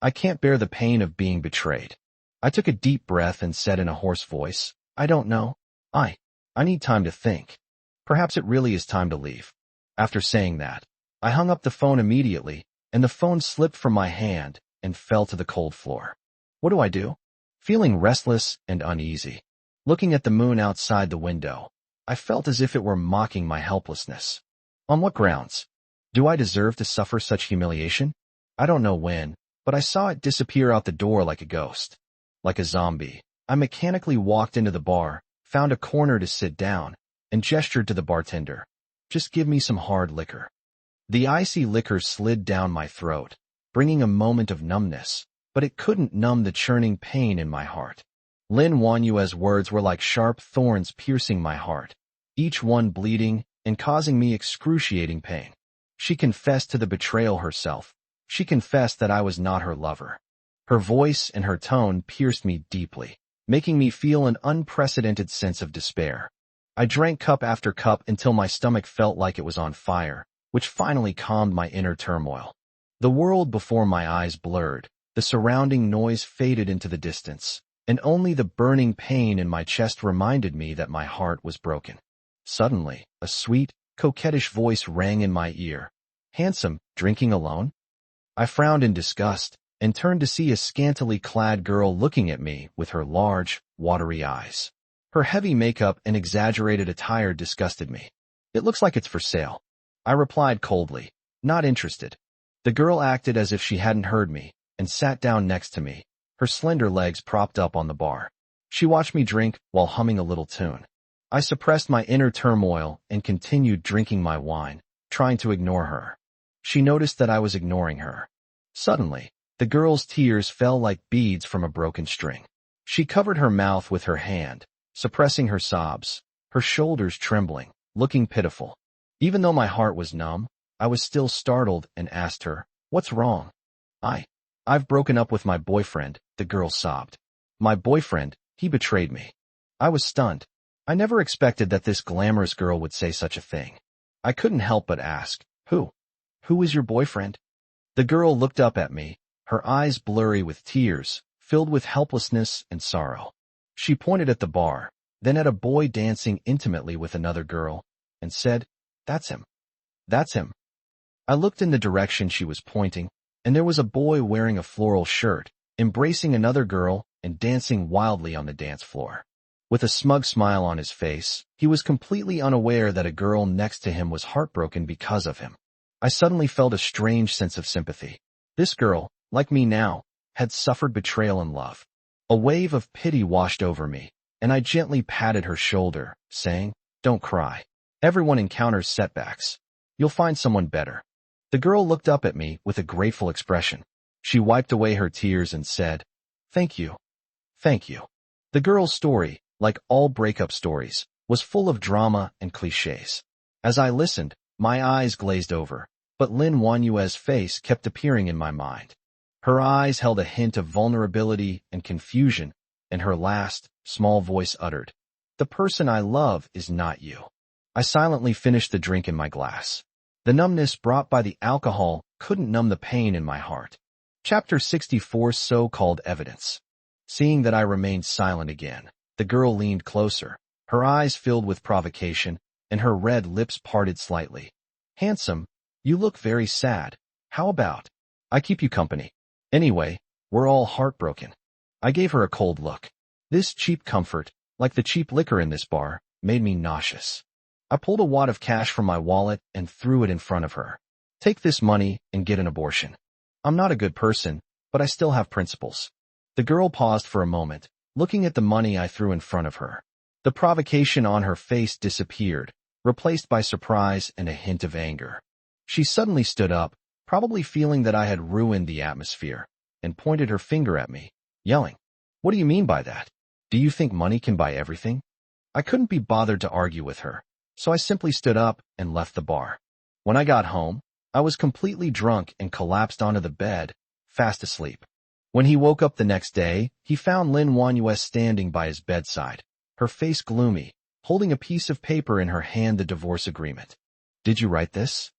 I can't bear the pain of being betrayed. I took a deep breath and said in a hoarse voice, I don't know. I need time to think. Perhaps it really is time to leave. After saying that, I hung up the phone immediately, and the phone slipped from my hand and fell to the cold floor. What do I do? Feeling restless and uneasy, looking at the moon outside the window, I felt as if it were mocking my helplessness. On what grounds? Do I deserve to suffer such humiliation? I don't know when, but I saw it disappear out the door like a ghost. Like a zombie, I mechanically walked into the bar, found a corner to sit down, and gestured to the bartender. Just give me some hard liquor. The icy liquor slid down my throat, bringing a moment of numbness, but it couldn't numb the churning pain in my heart. Lin Wanyue's words were like sharp thorns piercing my heart, each one bleeding and causing me excruciating pain. She confessed to the betrayal herself. She confessed that I was not her lover. Her voice and her tone pierced me deeply, making me feel an unprecedented sense of despair. I drank cup after cup until my stomach felt like it was on fire, which finally calmed my inner turmoil. The world before my eyes blurred, the surrounding noise faded into the distance, and only the burning pain in my chest reminded me that my heart was broken. Suddenly, a sweet, coquettish voice rang in my ear. Handsome, drinking alone? I frowned in disgust and turned to see a scantily clad girl looking at me with her large, watery eyes. Her heavy makeup and exaggerated attire disgusted me. It looks like it's for sale. I replied coldly, not interested. The girl acted as if she hadn't heard me and sat down next to me, her slender legs propped up on the bar. She watched me drink while humming a little tune. I suppressed my inner turmoil and continued drinking my wine, trying to ignore her. She noticed that I was ignoring her. Suddenly, the girl's tears fell like beads from a broken string. She covered her mouth with her hand, suppressing her sobs, her shoulders trembling, looking pitiful. Even though my heart was numb, I was still startled and asked her, "What's wrong?" I've broken up with my boyfriend," the girl sobbed. "My boyfriend, he betrayed me." I was stunned. I never expected that this glamorous girl would say such a thing. I couldn't help but ask, "Who? Who is your boyfriend?" The girl looked up at me, her eyes blurry with tears, filled with helplessness and sorrow. She pointed at the bar, then at a boy dancing intimately with another girl, and said, "That's him. That's him." I looked in the direction she was pointing, and there was a boy wearing a floral shirt, embracing another girl and dancing wildly on the dance floor. With a smug smile on his face, he was completely unaware that a girl next to him was heartbroken because of him. I suddenly felt a strange sense of sympathy. This girl, like me now, had suffered betrayal in love. A wave of pity washed over me, and I gently patted her shoulder, saying, "Don't cry. Everyone encounters setbacks. You'll find someone better." The girl looked up at me with a grateful expression. She wiped away her tears and said, "Thank you. Thank you." The girl's story, like all breakup stories, was full of drama and cliches. As I listened, my eyes glazed over, but Lin Wanyue's face kept appearing in my mind. Her eyes held a hint of vulnerability and confusion, and her last, small voice uttered, "The person I love is not you." I silently finished the drink in my glass. The numbness brought by the alcohol couldn't numb the pain in my heart. Chapter 64, So-Called Evidence. Seeing that I remained silent again, the girl leaned closer, her eyes filled with provocation, and her red lips parted slightly. "Handsome, you look very sad. How about I keep you company? Anyway, we're all heartbroken." I gave her a cold look. This cheap comfort, like the cheap liquor in this bar, made me nauseous. I pulled a wad of cash from my wallet and threw it in front of her. "Take this money and get an abortion. I'm not a good person, but I still have principles." The girl paused for a moment, looking at the money I threw in front of her. The provocation on her face disappeared, replaced by surprise and a hint of anger. She suddenly stood up, probably feeling that I had ruined the atmosphere, and pointed her finger at me, yelling, "What do you mean by that? Do you think money can buy everything?" I couldn't be bothered to argue with her, so I simply stood up and left the bar. When I got home, I was completely drunk and collapsed onto the bed, fast asleep. When he woke up the next day, he found Lin Wanyue standing by his bedside, her face gloomy, holding a piece of paper in her hand, the divorce agreement. "Did you write this?"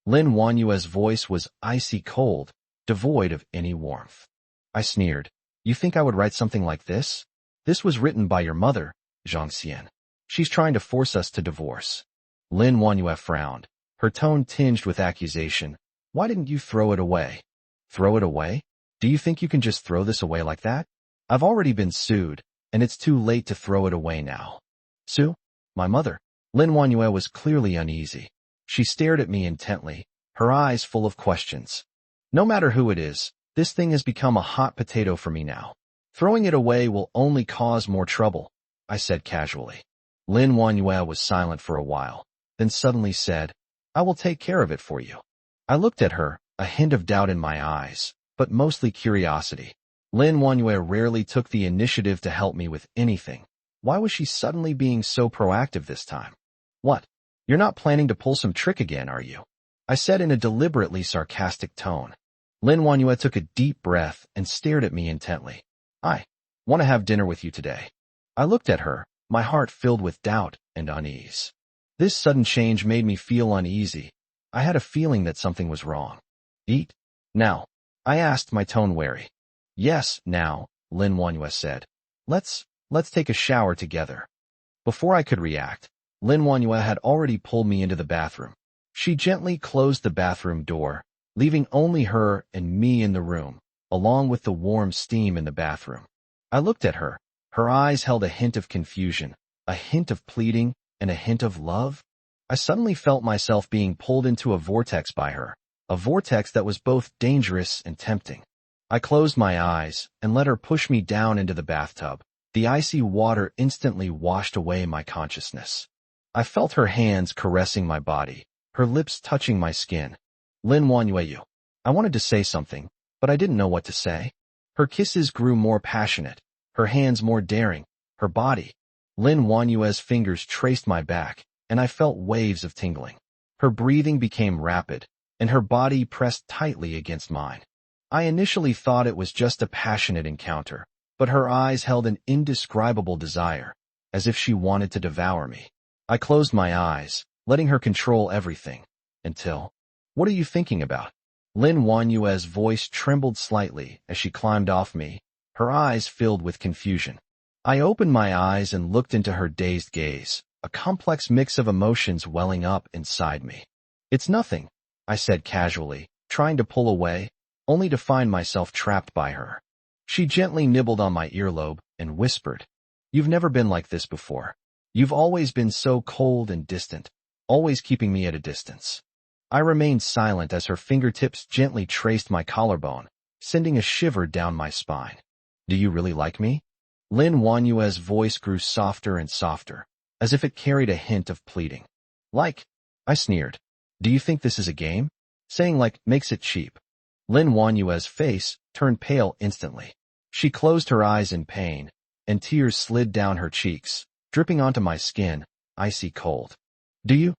Lin Wanyue's voice was icy cold, devoid of any warmth. I sneered. You think I would write something like this? This was written by your mother, Zhang Xian. She's trying to force us to divorce. Lin Wanyue frowned, her tone tinged with accusation. Why didn't you throw it away? Throw it away? Do you think you can just throw this away like that? I've already been sued, and it's too late to throw it away now. Sue? My mother? Lin Wanyue was clearly uneasy. She stared at me intently, her eyes full of questions. No matter who it is, this thing has become a hot potato for me now. Throwing it away will only cause more trouble, I said casually. Lin Wanyue was silent for a while, then suddenly said, I will take care of it for you. I looked at her, a hint of doubt in my eyes, but mostly curiosity. Lin Wanyue rarely took the initiative to help me with anything. Why was she suddenly being so proactive this time? What? You're not planning to pull some trick again, are you? I said in a deliberately sarcastic tone. Lin Wanyue took a deep breath and stared at me intently. I want to have dinner with you today. I looked at her, my heart filled with doubt and unease. This sudden change made me feel uneasy. I had a feeling that something was wrong. Eat? Now? I asked, my tone wary. Yes, now, Lin Wanyue said. Let's take a shower together. Before I could react, Lin Wanyue had already pulled me into the bathroom. She gently closed the bathroom door, leaving only her and me in the room, along with the warm steam in the bathroom. I looked at her. Her eyes held a hint of confusion, a hint of pleading, and a hint of love. I suddenly felt myself being pulled into a vortex by her, a vortex that was both dangerous and tempting. I closed my eyes and let her push me down into the bathtub. The icy water instantly washed away my consciousness. I felt her hands caressing my body, her lips touching my skin. Lin Wanyue, I wanted to say something, but I didn't know what to say. Her kisses grew more passionate, her hands more daring, her body. Lin Wanyue's fingers traced my back, and I felt waves of tingling. Her breathing became rapid, and her body pressed tightly against mine. I initially thought it was just a passionate encounter, but her eyes held an indescribable desire, as if she wanted to devour me. I closed my eyes, letting her control everything, until... What are you thinking about? Lin Wanyue's voice trembled slightly as she climbed off me, her eyes filled with confusion. I opened my eyes and looked into her dazed gaze, a complex mix of emotions welling up inside me. It's nothing, I said casually, trying to pull away, only to find myself trapped by her. She gently nibbled on my earlobe and whispered, You've never been like this before. You've always been so cold and distant, always keeping me at a distance. I remained silent as her fingertips gently traced my collarbone, sending a shiver down my spine. Do you really like me? Lin Wanyue's voice grew softer and softer, as if it carried a hint of pleading. Like? I sneered. Do you think this is a game? Saying like makes it cheap. Lin Wanyue's face turned pale instantly. She closed her eyes in pain, and tears slid down her cheeks, dripping onto my skin, icy cold. Do you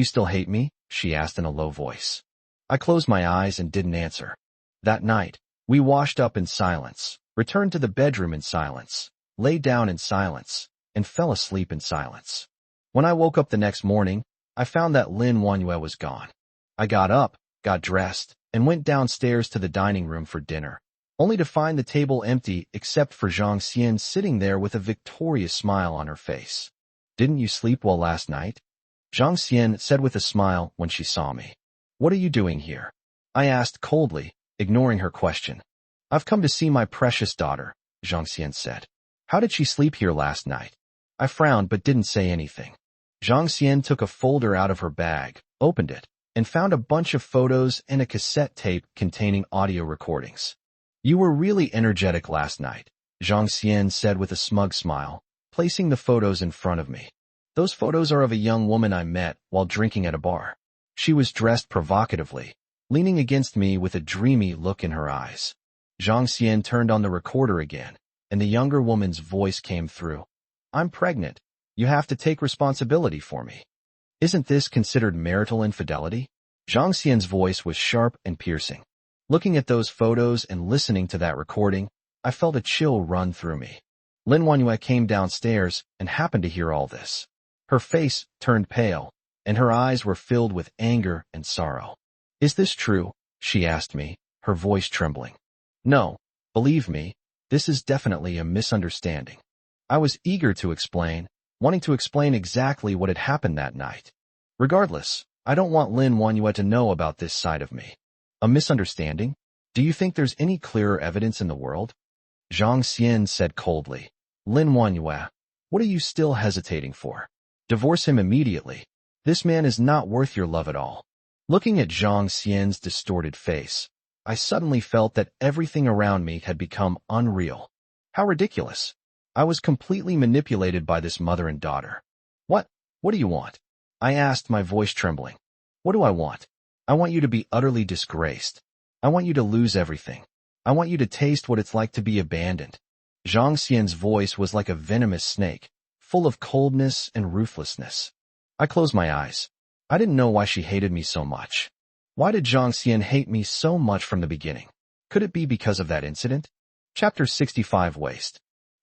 still hate me? She asked in a low voice. I closed my eyes and didn't answer. That night, we washed up in silence, returned to the bedroom in silence, lay down in silence, and fell asleep in silence. When I woke up the next morning, I found that Lin Wanyue was gone. I got up, got dressed, and went downstairs to the dining room for dinner, only to find the table empty except for Zhang Xian sitting there with a victorious smile on her face. Didn't you sleep well last night? Zhang Xian said with a smile when she saw me. What are you doing here? I asked coldly, ignoring her question. I've come to see my precious daughter, Zhang Xian said. How did she sleep here last night? I frowned but didn't say anything. Zhang Xian took a folder out of her bag, opened it, and found a bunch of photos and a cassette tape containing audio recordings. You were really energetic last night, Zhang Xian said with a smug smile, placing the photos in front of me. Those photos are of a young woman I met while drinking at a bar. She was dressed provocatively, leaning against me with a dreamy look in her eyes. Zhang Xian turned on the recorder again, and the younger woman's voice came through. I'm pregnant. You have to take responsibility for me. Isn't this considered marital infidelity? Zhang Xian's voice was sharp and piercing. Looking at those photos and listening to that recording, I felt a chill run through me. Lin Wanyue came downstairs and happened to hear all this. Her face turned pale, and her eyes were filled with anger and sorrow. Is this true? She asked me, her voice trembling. No, believe me, This is definitely a misunderstanding. I was eager to explain, wanting to explain exactly what had happened that night. Regardless, I don't want Lin Wanyue to know about this side of me. A misunderstanding? Do you think there's any clearer evidence in the world? Zhang Xian said coldly. Lin Wanyue, what are you still hesitating for? Divorce him immediately. This man is not worth your love at all. Looking at Zhang Xian's distorted face, I suddenly felt that everything around me had become unreal. How ridiculous. I was completely manipulated by this mother and daughter. What do you want? I asked, my voice trembling. What do I want? I want you to be utterly disgraced. I want you to lose everything. I want you to taste what it's like to be abandoned. Zhang Xian's voice was like a venomous snake, full of coldness and ruthlessness. I closed my eyes. I didn't know why she hated me so much. Why did Zhang Xian hate me so much from the beginning? Could it be because of that incident? Chapter 65 Waste.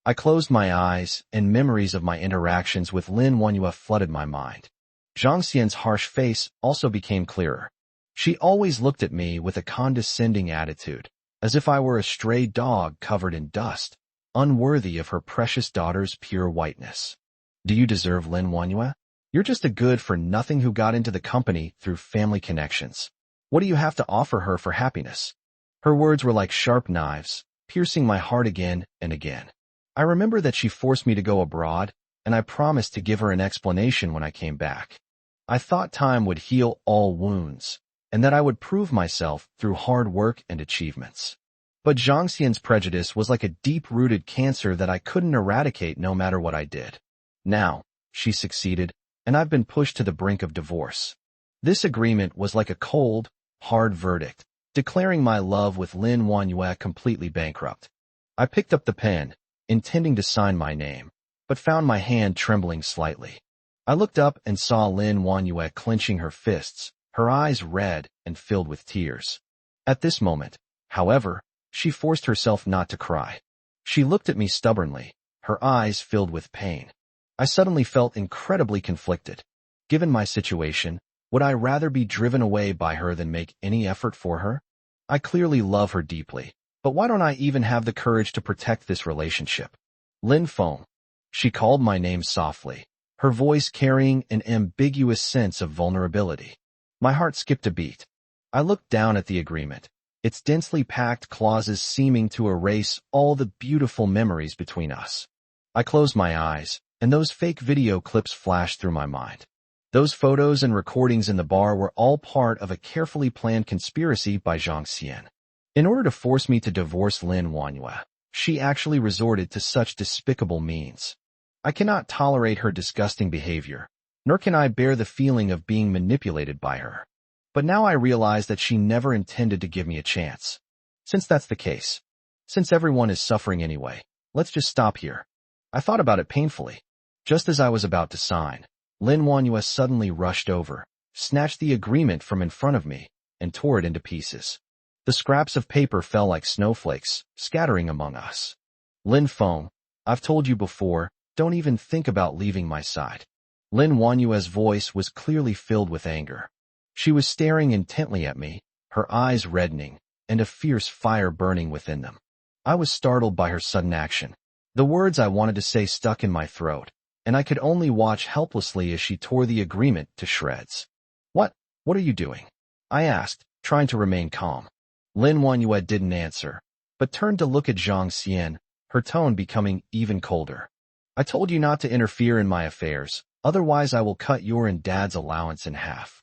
I closed my eyes, and memories of my interactions with Lin Wanyue flooded my mind. Zhang Xian's harsh face also became clearer. She always looked at me with a condescending attitude, as if I were a stray dog covered in dust, unworthy of her precious daughter's pure whiteness. Do you deserve Lin Wanyue? You're just a good-for-nothing who got into the company through family connections. What do you have to offer her for happiness? Her words were like sharp knives, piercing my heart again and again. I remember that she forced me to go abroad, and I promised to give her an explanation when I came back. I thought time would heal all wounds, and that I would prove myself through hard work and achievements. But Zhang Xian's prejudice was like a deep-rooted cancer that I couldn't eradicate no matter what I did. Now, she succeeded, and I've been pushed to the brink of divorce. This agreement was like a cold, hard verdict, declaring my love with Lin Wanyue completely bankrupt. I picked up the pen, intending to sign my name, but found my hand trembling slightly. I looked up and saw Lin Wanyue clenching her fists, her eyes red and filled with tears. At this moment, however, she forced herself not to cry. She looked at me stubbornly, her eyes filled with pain. I suddenly felt incredibly conflicted. Given my situation, would I rather be driven away by her than make any effort for her? I clearly love her deeply, but why don't I even have the courage to protect this relationship? Lin Feng. She called my name softly, her voice carrying an ambiguous sense of vulnerability. My heart skipped a beat. I looked down at the agreement, its densely packed clauses seeming to erase all the beautiful memories between us. I closed my eyes, and those fake video clips flashed through my mind. Those photos and recordings in the bar were all part of a carefully planned conspiracy by Zhang Xian. In order to force me to divorce Lin Wanyue, she actually resorted to such despicable means. I cannot tolerate her disgusting behavior, nor can I bear the feeling of being manipulated by her. But now I realize that she never intended to give me a chance. Since that's the case, since everyone is suffering anyway, let's just stop here. I thought about it painfully. Just as I was about to sign, Lin Wanyue suddenly rushed over, snatched the agreement from in front of me, and tore it into pieces. The scraps of paper fell like snowflakes, scattering among us. Lin Feng, I've told you before, don't even think about leaving my side. Lin Wanyue's voice was clearly filled with anger. She was staring intently at me, her eyes reddening, and a fierce fire burning within them. I was startled by her sudden action. The words I wanted to say stuck in my throat, and I could only watch helplessly as she tore the agreement to shreds. What are you doing? I asked, trying to remain calm. Lin Wanyue didn't answer, but turned to look at Zhang Xian, her tone becoming even colder. I told you not to interfere in my affairs, otherwise I will cut your and Dad's allowance in half.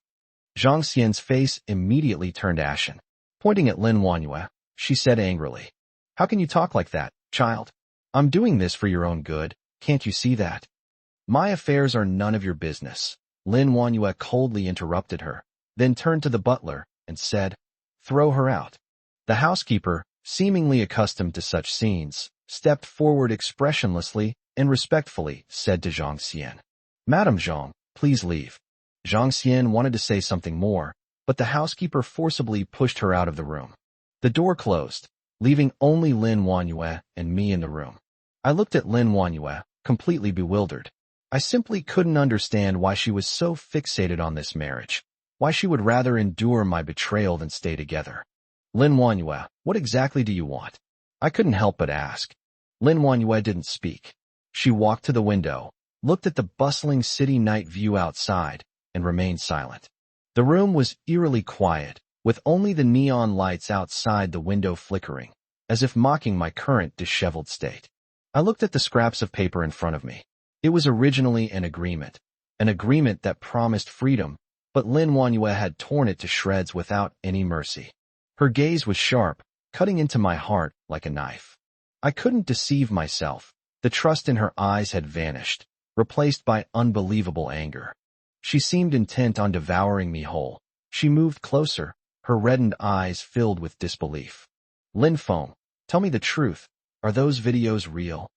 Zhang Xian's face immediately turned ashen. Pointing at Lin Wanyue, she said angrily, "How can you talk like that, child? I'm doing this for your own good, can't you see that?" "My affairs are none of your business," Lin Wanyue coldly interrupted her, then turned to the butler and said, "Throw her out." The housekeeper, seemingly accustomed to such scenes, stepped forward expressionlessly and respectfully said to Zhang Xian, "Madam Zhang, please leave." Zhang Xian wanted to say something more, but the housekeeper forcibly pushed her out of the room. The door closed, leaving only Lin Wanyue and me in the room. I looked at Lin Wanyue, completely bewildered. I simply couldn't understand why she was so fixated on this marriage, why she would rather endure my betrayal than stay together. "Lin Wanyue, what exactly do you want?" I couldn't help but ask. Lin Wanyue didn't speak. She walked to the window, looked at the bustling city night view outside, and remained silent. The room was eerily quiet, with only the neon lights outside the window flickering, as if mocking my current disheveled state. I looked at the scraps of paper in front of me. It was originally an agreement that promised freedom, but Lin Wanyue had torn it to shreds without any mercy. Her gaze was sharp, cutting into my heart like a knife. I couldn't deceive myself. The trust in her eyes had vanished, replaced by unbelievable anger. She seemed intent on devouring me whole. She moved closer, her reddened eyes filled with disbelief. Lin Feng, tell me the truth. Are those videos real?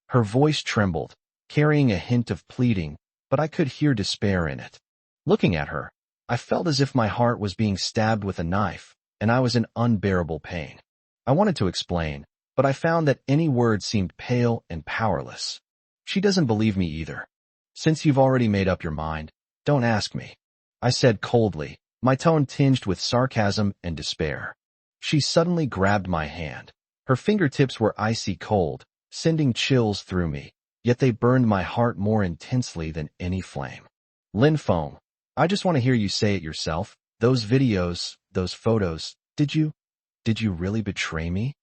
Her voice trembled, carrying a hint of pleading, but I could hear despair in it. Looking at her, I felt as if my heart was being stabbed with a knife, and I was in unbearable pain. I wanted to explain, but I found that any word seemed pale and powerless. She doesn't believe me either. Since you've already made up your mind, don't ask me, I said coldly, my tone tinged with sarcasm and despair. She suddenly grabbed my hand. Her fingertips were icy cold, sending chills through me, yet they burned my heart more intensely than any flame. Lin Feng, I just want to hear you say it yourself. Those videos, those photos, did you really betray me?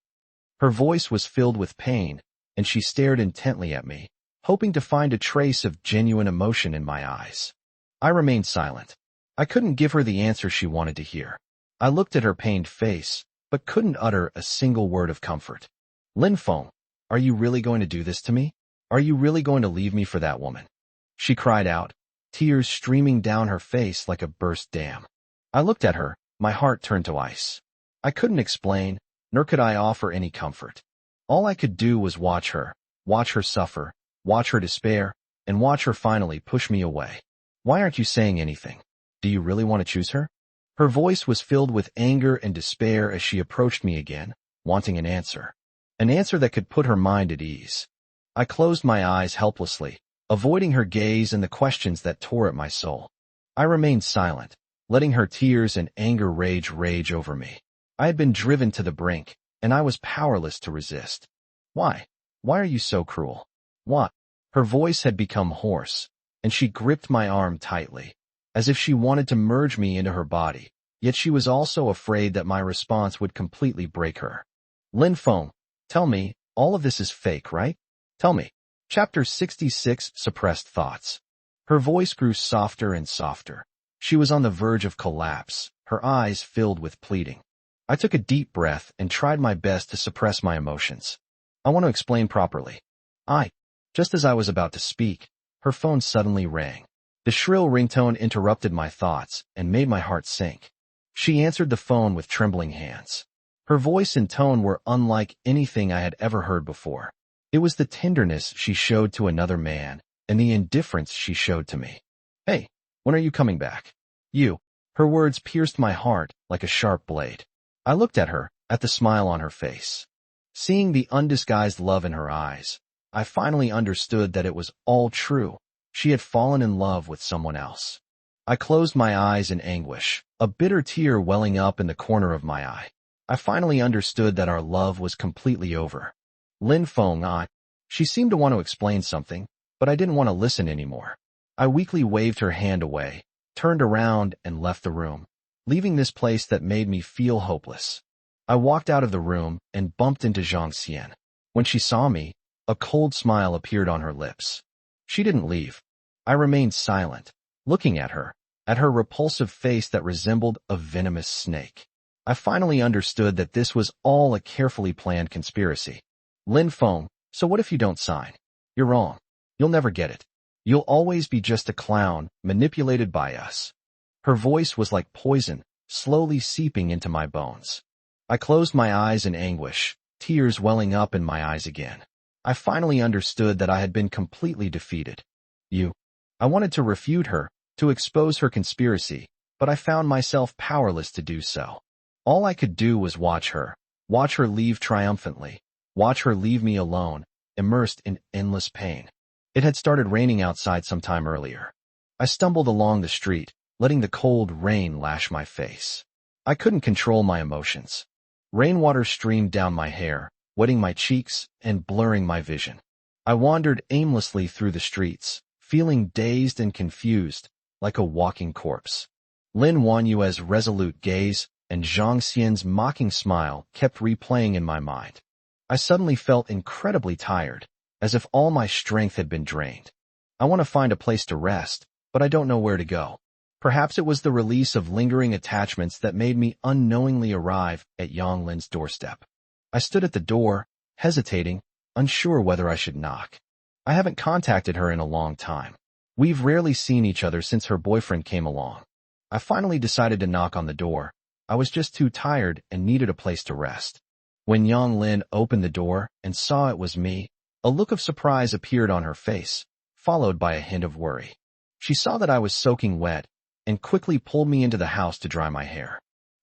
Her voice was filled with pain, and she stared intently at me, hoping to find a trace of genuine emotion in my eyes. I remained silent. I couldn't give her the answer she wanted to hear. I looked at her pained face, but couldn't utter a single word of comfort. Lin Feng, are you really going to do this to me? Are you really going to leave me for that woman? She cried out, tears streaming down her face like a burst dam. I looked at her, my heart turned to ice. I couldn't explain, nor could I offer any comfort. All I could do was watch her suffer, watch her despair, and watch her finally push me away. Why aren't you saying anything? Do you really want to choose her? Her voice was filled with anger and despair as she approached me again, wanting an answer that could put her mind at ease. I closed my eyes helplessly, avoiding her gaze and the questions that tore at my soul. I remained silent, letting her tears and anger rage over me. I had been driven to the brink, and I was powerless to resist. Why? Why are you so cruel? What? Her voice had become hoarse, and she gripped my arm tightly, as if she wanted to merge me into her body, yet she was also afraid that my response would completely break her. Lin Feng, tell me, all of this is fake, right? Tell me. Chapter 66, Suppressed Thoughts. Her voice grew softer and softer. She was on the verge of collapse, her eyes filled with pleading. I took a deep breath and tried my best to suppress my emotions. I want to explain properly. Just as I was about to speak, her phone suddenly rang. The shrill ringtone interrupted my thoughts and made my heart sink. She answered the phone with trembling hands. Her voice and tone were unlike anything I had ever heard before. It was the tenderness she showed to another man and the indifference she showed to me. Hey, when are you coming back? You. Her words pierced my heart like a sharp blade. I looked at her, at the smile on her face. Seeing the undisguised love in her eyes, I finally understood that it was all true. She had fallen in love with someone else. I closed my eyes in anguish, a bitter tear welling up in the corner of my eye. I finally understood that our love was completely over. Lin Feng, she seemed to want to explain something, but I didn't want to listen anymore. I weakly waved her hand away, turned around and left the room, leaving this place that made me feel hopeless. I walked out of the room and bumped into Zhang Xian. When she saw me, a cold smile appeared on her lips. She didn't leave. I remained silent, looking at her repulsive face that resembled a venomous snake. I finally understood that this was all a carefully planned conspiracy. Lin Feng, so what if you don't sign? You're wrong. You'll never get it. You'll always be just a clown, manipulated by us. Her voice was like poison, slowly seeping into my bones. I closed my eyes in anguish, tears welling up in my eyes again. I finally understood that I had been completely defeated. I wanted to refute her, to expose her conspiracy, but I found myself powerless to do so. All I could do was watch her leave triumphantly, watch her leave me alone, immersed in endless pain. It had started raining outside some time earlier. I stumbled along the street, letting the cold rain lash my face. I couldn't control my emotions. Rainwater streamed down my hair, wetting my cheeks and blurring my vision. I wandered aimlessly through the streets, feeling dazed and confused, like a walking corpse. Lin Wanyue's resolute gaze and Zhang Xian's mocking smile kept replaying in my mind. I suddenly felt incredibly tired, as if all my strength had been drained. I want to find a place to rest, but I don't know where to go. Perhaps it was the release of lingering attachments that made me unknowingly arrive at Yang Lin's doorstep. I stood at the door, hesitating, unsure whether I should knock. I haven't contacted her in a long time. We've rarely seen each other since her boyfriend came along. I finally decided to knock on the door. I was just too tired and needed a place to rest. When Yang Lin opened the door and saw it was me, a look of surprise appeared on her face, followed by a hint of worry. She saw that I was soaking wet and quickly pulled me into the house to dry my hair.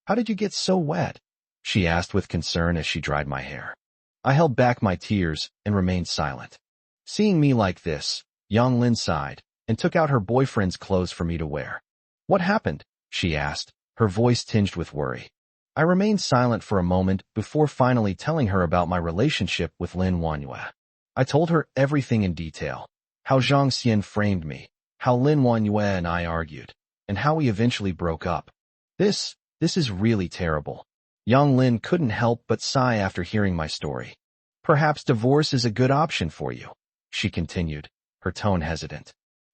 "How did you get so wet?" she asked with concern as she dried my hair. I held back my tears and remained silent. Seeing me like this, Yang Lin sighed and took out her boyfriend's clothes for me to wear. "What happened?" she asked, her voice tinged with worry. I remained silent for a moment before finally telling her about my relationship with Lin Wanyue. I told her everything in detail, how Zhang Xian framed me, how Lin Wanyue and I argued, and how we eventually broke up. This is really terrible." Yang Lin couldn't help but sigh after hearing my story. "Perhaps divorce is a good option for you," she continued, her tone hesitant.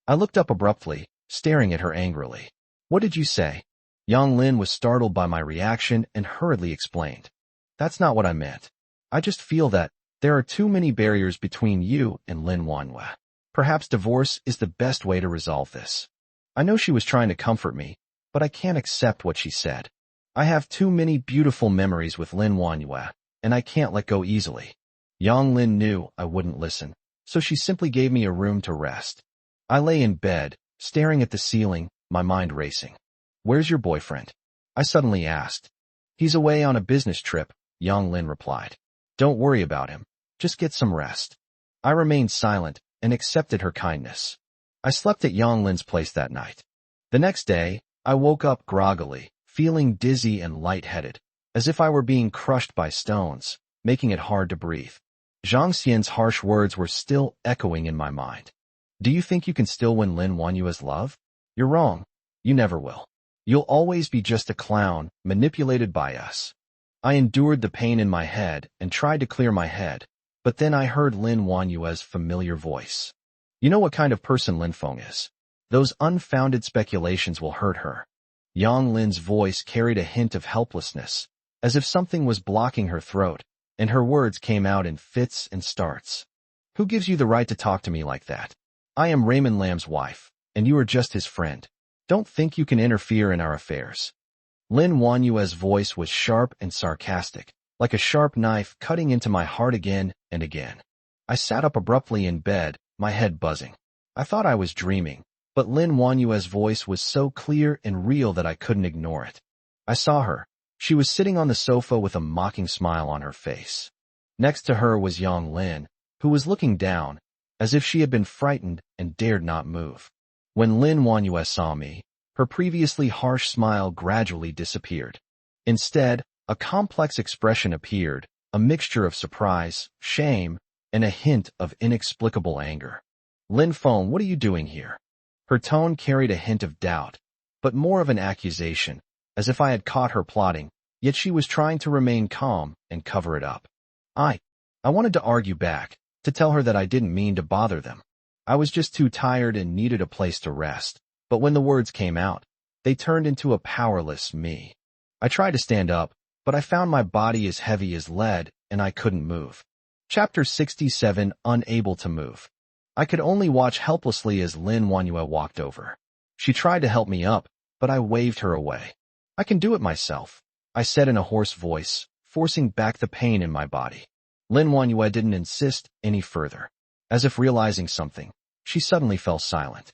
I looked up abruptly, staring at her angrily. "What did you say?" Yang Lin was startled by my reaction and hurriedly explained. "That's not what I meant. I just feel that there are too many barriers between you and Lin Wanyue. Perhaps divorce is the best way to resolve this." I know she was trying to comfort me, but I can't accept what she said. I have too many beautiful memories with Lin Wanyue, and I can't let go easily. Yang Lin knew I wouldn't listen, so she simply gave me a room to rest. I lay in bed, staring at the ceiling, my mind racing. "Where's your boyfriend?" I suddenly asked. "He's away on a business trip," Yang Lin replied. "Don't worry about him. Just get some rest." I remained silent and accepted her kindness. I slept at Yang Lin's place that night. The next day, I woke up groggily, feeling dizzy and lightheaded, as if I were being crushed by stones, making it hard to breathe. Zhang Xian's harsh words were still echoing in my mind. "Do you think you can still win Lin Wanyue's love? You're wrong. You never will. You'll always be just a clown, manipulated by us." I endured the pain in my head and tried to clear my head, but then I heard Lin Wanyue's familiar voice. "You know what kind of person Lin Feng is. Those unfounded speculations will hurt her." Yang Lin's voice carried a hint of helplessness, as if something was blocking her throat, and her words came out in fits and starts. "Who gives you the right to talk to me like that? I am Raymond Lam's wife, and you are just his friend. Don't think you can interfere in our affairs." Lin Wanyue's voice was sharp and sarcastic, like a sharp knife cutting into my heart again and again. I sat up abruptly in bed, my head buzzing. I thought I was dreaming, but Lin Wanyue's voice was so clear and real that I couldn't ignore it. I saw her. She was sitting on the sofa with a mocking smile on her face. Next to her was Yang Lin, who was looking down, as if she had been frightened and dared not move. When Lin Wanyue saw me, her previously harsh smile gradually disappeared. Instead, a complex expression appeared, a mixture of surprise, shame, and a hint of inexplicable anger. "Lin Feng, what are you doing here?" Her tone carried a hint of doubt, but more of an accusation, as if I had caught her plotting, yet she was trying to remain calm and cover it up. I wanted to argue back, to tell her that I didn't mean to bother them. I was just too tired and needed a place to rest, but when the words came out, they turned into a powerless me. I tried to stand up, but I found my body as heavy as lead, and I couldn't move. Chapter 67, Unable to Move. I could only watch helplessly as Lin Wanyue walked over. She tried to help me up, but I waved her away. "I can do it myself," I said in a hoarse voice, forcing back the pain in my body. Lin Wanyue didn't insist any further. As if realizing something, she suddenly fell silent.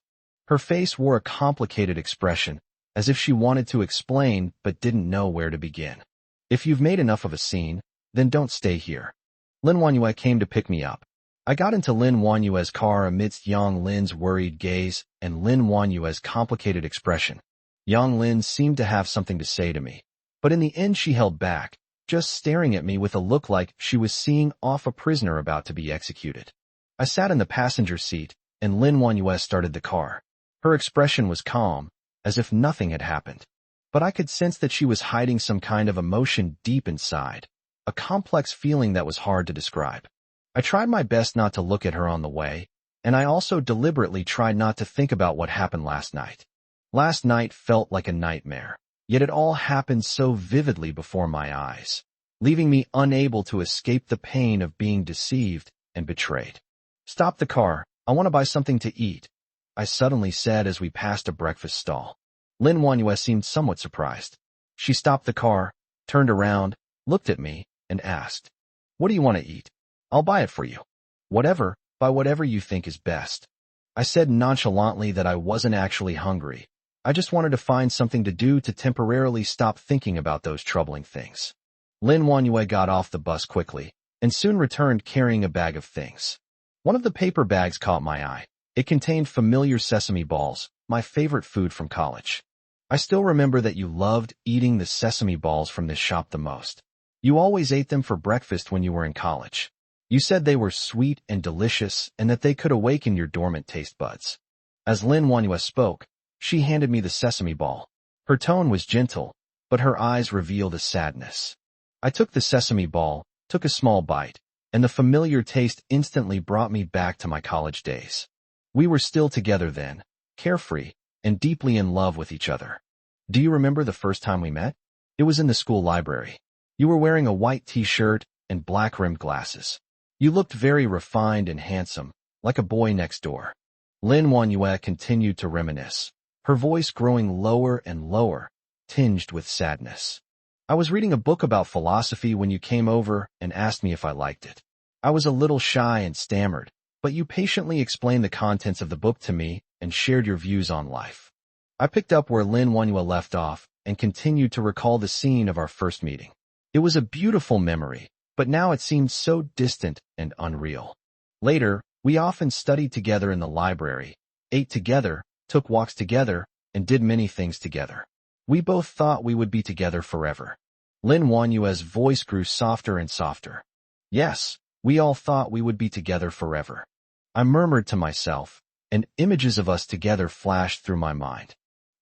Her face wore a complicated expression, as if she wanted to explain but didn't know where to begin. "If you've made enough of a scene, then don't stay here." Lin Wanyue came to pick me up. I got into Lin Wanyue's car amidst Yang Lin's worried gaze and Lin Wanyue's complicated expression. Yang Lin seemed to have something to say to me, but in the end she held back, just staring at me with a look like she was seeing off a prisoner about to be executed. I sat in the passenger seat, and Lin Wanyue started the car. Her expression was calm, as if nothing had happened. But I could sense that she was hiding some kind of emotion deep inside, a complex feeling that was hard to describe. I tried my best not to look at her on the way, and I also deliberately tried not to think about what happened last night. Last night felt like a nightmare, yet it all happened so vividly before my eyes, leaving me unable to escape the pain of being deceived and betrayed. "Stop the car, I want to buy something to eat," I suddenly said as we passed a breakfast stall. Lin Wanyue seemed somewhat surprised. She stopped the car, turned around, looked at me, and asked, "What do you want to eat? I'll buy it for you." "Whatever, buy whatever you think is best." I said nonchalantly that I wasn't actually hungry. I just wanted to find something to do to temporarily stop thinking about those troubling things. Lin Wanyue got off the bus quickly, and soon returned carrying a bag of things. One of the paper bags caught my eye. It contained familiar sesame balls, my favorite food from college. "I still remember that you loved eating the sesame balls from this shop the most. You always ate them for breakfast when you were in college. You said they were sweet and delicious and that they could awaken your dormant taste buds." As Lin Wanyue spoke, she handed me the sesame ball. Her tone was gentle, but her eyes revealed a sadness. I took the sesame ball, took a small bite, and the familiar taste instantly brought me back to my college days. We were still together then, carefree, and deeply in love with each other. "Do you remember the first time we met? It was in the school library. You were wearing a white t-shirt and black-rimmed glasses. You looked very refined and handsome, like a boy next door." Lin Wanyue continued to reminisce, her voice growing lower and lower, tinged with sadness. "I was reading a book about philosophy when you came over and asked me if I liked it. I was a little shy and stammered, but you patiently explained the contents of the book to me and shared your views on life." I picked up where Lin Wanyue left off and continued to recall the scene of our first meeting. It was a beautiful memory, but now it seemed so distant and unreal. Later, we often studied together in the library, ate together, took walks together, and did many things together. We both thought we would be together forever. Lin Wanyue's voice grew softer and softer. "Yes, we all thought we would be together forever." I murmured to myself, and images of us together flashed through my mind.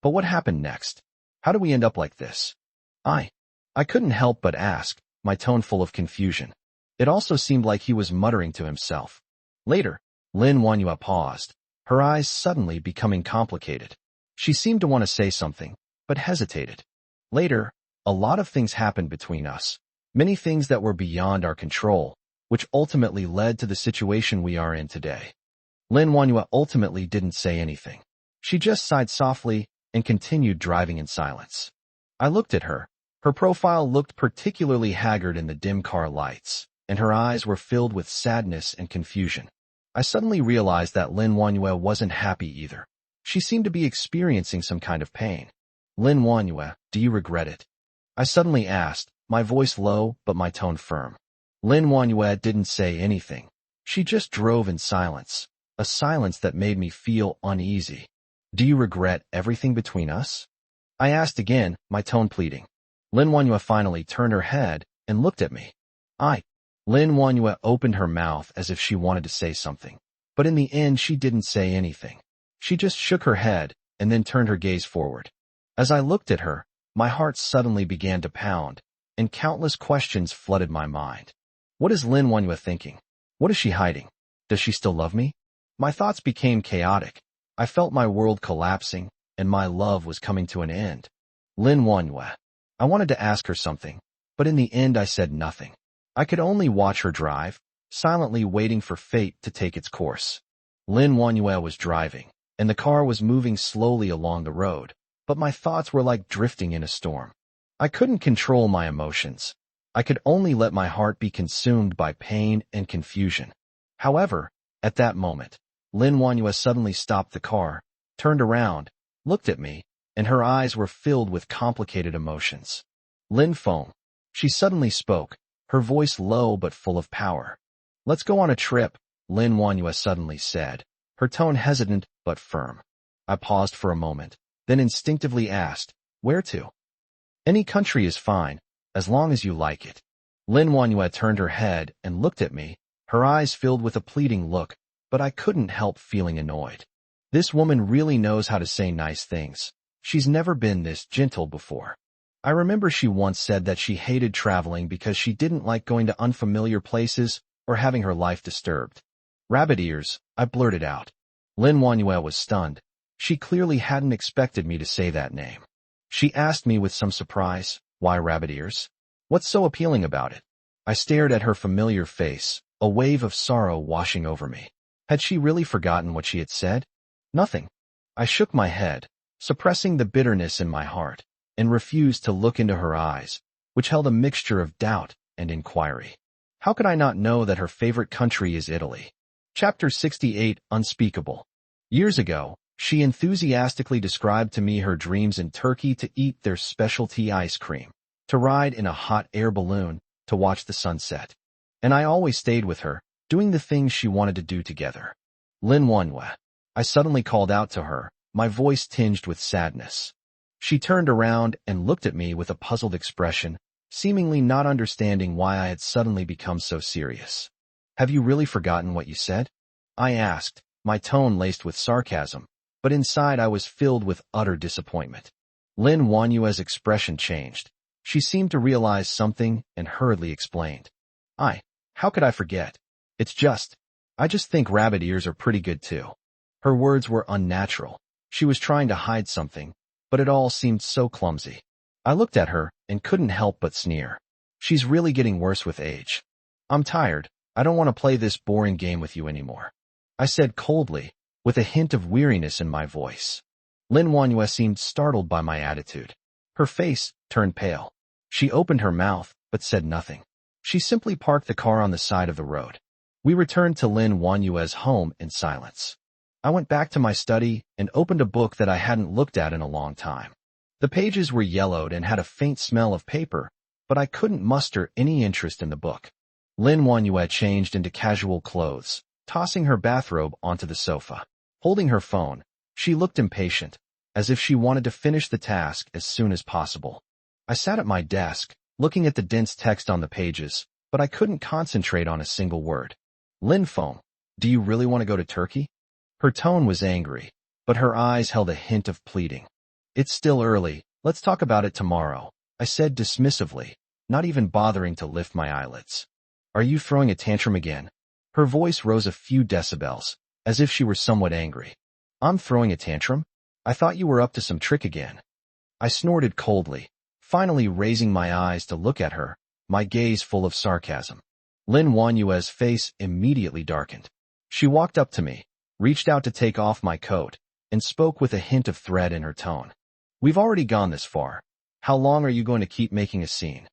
But what happened next? How did we end up like this? I couldn't help but ask, my tone full of confusion. It also seemed like he was muttering to himself. Later, Lin Wanyue paused, her eyes suddenly becoming complicated. She seemed to want to say something, but hesitated. Later, a lot of things happened between us, many things that were beyond our control, which ultimately led to the situation we are in today. Lin Wanyue ultimately didn't say anything. She just sighed softly and continued driving in silence. I looked at her. Her profile looked particularly haggard in the dim car lights, and her eyes were filled with sadness and confusion. I suddenly realized that Lin Wanyue wasn't happy either. She seemed to be experiencing some kind of pain. "Lin Wanyue, do you regret it?" I suddenly asked, my voice low but my tone firm. Lin Wanyue didn't say anything. She just drove in silence, a silence that made me feel uneasy. "Do you regret everything between us?" I asked again, my tone pleading. Lin Wanyue finally turned her head and looked at me. Lin Wanyue opened her mouth as if she wanted to say something, but in the end she didn't say anything. She just shook her head and then turned her gaze forward. As I looked at her, my heart suddenly began to pound, and countless questions flooded my mind. What is Lin Wanyue thinking? What is she hiding? Does she still love me? My thoughts became chaotic. I felt my world collapsing, and my love was coming to an end. Lin Wanyue. I wanted to ask her something, but in the end I said nothing. I could only watch her drive, silently waiting for fate to take its course. Lin Wanyue was driving, and the car was moving slowly along the road, but my thoughts were like drifting in a storm. I couldn't control my emotions. I could only let my heart be consumed by pain and confusion. However, at that moment, Lin Wanyue suddenly stopped the car, turned around, looked at me, and her eyes were filled with complicated emotions. "Lin Feng," she suddenly spoke, her voice low but full of power. "Let's go on a trip," Lin Wanyue suddenly said, her tone hesitant but firm. I paused for a moment, then instinctively asked, "Where to?" "Any country is fine, as long as you like it. Lin Wanyue turned her head and looked at me, her eyes filled with a pleading look, but I couldn't help feeling annoyed. This woman really knows how to say nice things. She's never been this gentle before. I remember she once said that she hated traveling because she didn't like going to unfamiliar places or having her life disturbed. Rabbit ears, I blurted out. Lin Wanyue was stunned. She clearly hadn't expected me to say that name. She asked me with some surprise, why rabbit ears? What's so appealing about it? I stared at her familiar face, a wave of sorrow washing over me. Had she really forgotten what she had said? Nothing. I shook my head, suppressing the bitterness in my heart, and refused to look into her eyes, which held a mixture of doubt and inquiry. How could I not know that her favorite country is Italy? Chapter 68, Unspeakable. Years ago, she enthusiastically described to me her dreams in Turkey to eat their specialty ice cream, to ride in a hot air balloon, to watch the sunset. And I always stayed with her, doing the things she wanted to do together. Lin Wanyue. I suddenly called out to her, my voice tinged with sadness. She turned around and looked at me with a puzzled expression, seemingly not understanding why I had suddenly become so serious. Have you really forgotten what you said? I asked, my tone laced with sarcasm, but inside I was filled with utter disappointment. Lin Wanyue's expression changed. She seemed to realize something and hurriedly explained. How could I forget? I just think rabbit ears are pretty good too. Her words were unnatural. She was trying to hide something, but it all seemed so clumsy. I looked at her and couldn't help but sneer. She's really getting worse with age. I'm tired. I don't want to play this boring game with you anymore, I said coldly, with a hint of weariness in my voice. Lin Wanyue seemed startled by my attitude. Her face turned pale. She opened her mouth, but said nothing. She simply parked the car on the side of the road. We returned to Lin Wanyue's home in silence. I went back to my study and opened a book that I hadn't looked at in a long time. The pages were yellowed and had a faint smell of paper, but I couldn't muster any interest in the book. Lin Wanyue changed into casual clothes, tossing her bathrobe onto the sofa. Holding her phone, she looked impatient, as if she wanted to finish the task as soon as possible. I sat at my desk, looking at the dense text on the pages, but I couldn't concentrate on a single word. Lin Feng, do you really want to go to Turkey? Her tone was angry, but her eyes held a hint of pleading. It's still early, let's talk about it tomorrow, I said dismissively, not even bothering to lift my eyelids. Are you throwing a tantrum again? Her voice rose a few decibels, as if she were somewhat angry. I'm throwing a tantrum? I thought you were up to some trick again. I snorted coldly, finally raising my eyes to look at her, my gaze full of sarcasm. Lin Wanyue's face immediately darkened. She walked up to me, reached out to take off my coat, and spoke with a hint of threat in her tone. We've already gone this far. How long are you going to keep making a scene?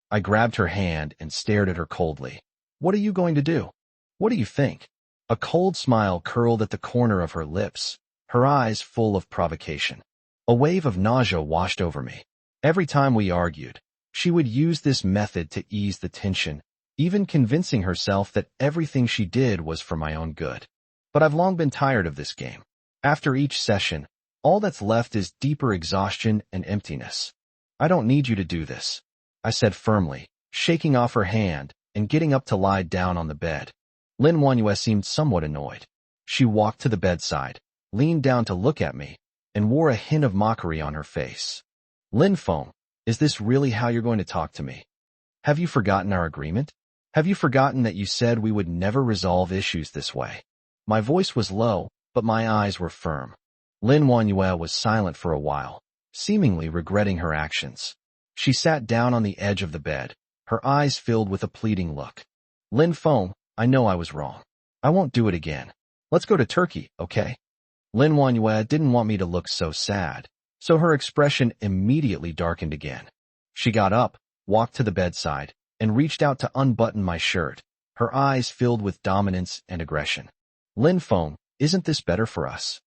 I grabbed her hand and stared at her coldly. What are you going to do? What do you think? A cold smile curled at the corner of her lips, her eyes full of provocation. A wave of nausea washed over me. Every time we argued, she would use this method to ease the tension, even convincing herself that everything she did was for my own good. But I've long been tired of this game. After each session, all that's left is deeper exhaustion and emptiness. I don't need you to do this, I said firmly, shaking off her hand and getting up to lie down on the bed. Lin Wanyue seemed somewhat annoyed. She walked to the bedside, leaned down to look at me, and wore a hint of mockery on her face. Lin Feng, is this really how you're going to talk to me? Have you forgotten our agreement? Have you forgotten that you said we would never resolve issues this way? My voice was low, but my eyes were firm. Lin Wanyue was silent for a while, seemingly regretting her actions. She sat down on the edge of the bed, her eyes filled with a pleading look. Lin Feng, I know I was wrong. I won't do it again. Let's go to Turkey, okay? Lin Wanyue didn't want me to look so sad, so her expression immediately darkened again. She got up, walked to the bedside, and reached out to unbutton my shirt, her eyes filled with dominance and aggression. Lin Feng, isn't this better for us?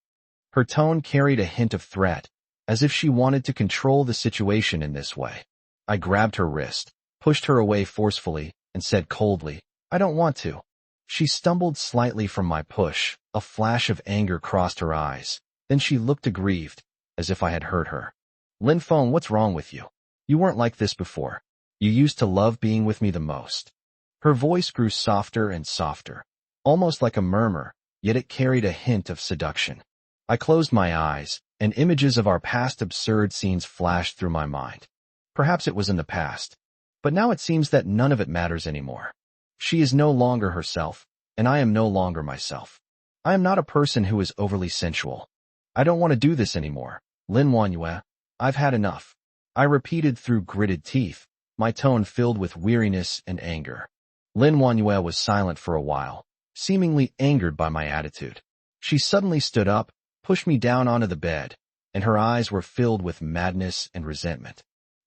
Her tone carried a hint of threat, as if she wanted to control the situation in this way. I grabbed her wrist, pushed her away forcefully, and said coldly, I don't want to. She stumbled slightly from my push, a flash of anger crossed her eyes, then she looked aggrieved, as if I had hurt her. Lin Feng, what's wrong with you? You weren't like this before. You used to love being with me the most. Her voice grew softer and softer, almost like a murmur, yet it carried a hint of seduction. I closed my eyes, and images of our past absurd scenes flashed through my mind. Perhaps it was in the past, but now it seems that none of it matters anymore. She is no longer herself, and I am no longer myself. I am not a person who is overly sensual. I don't want to do this anymore. Lin Wanyue, I've had enough. I repeated through gritted teeth, my tone filled with weariness and anger. Lin Wanyue was silent for a while, seemingly angered by my attitude. She suddenly stood up, pushed me down onto the bed, and her eyes were filled with madness and resentment.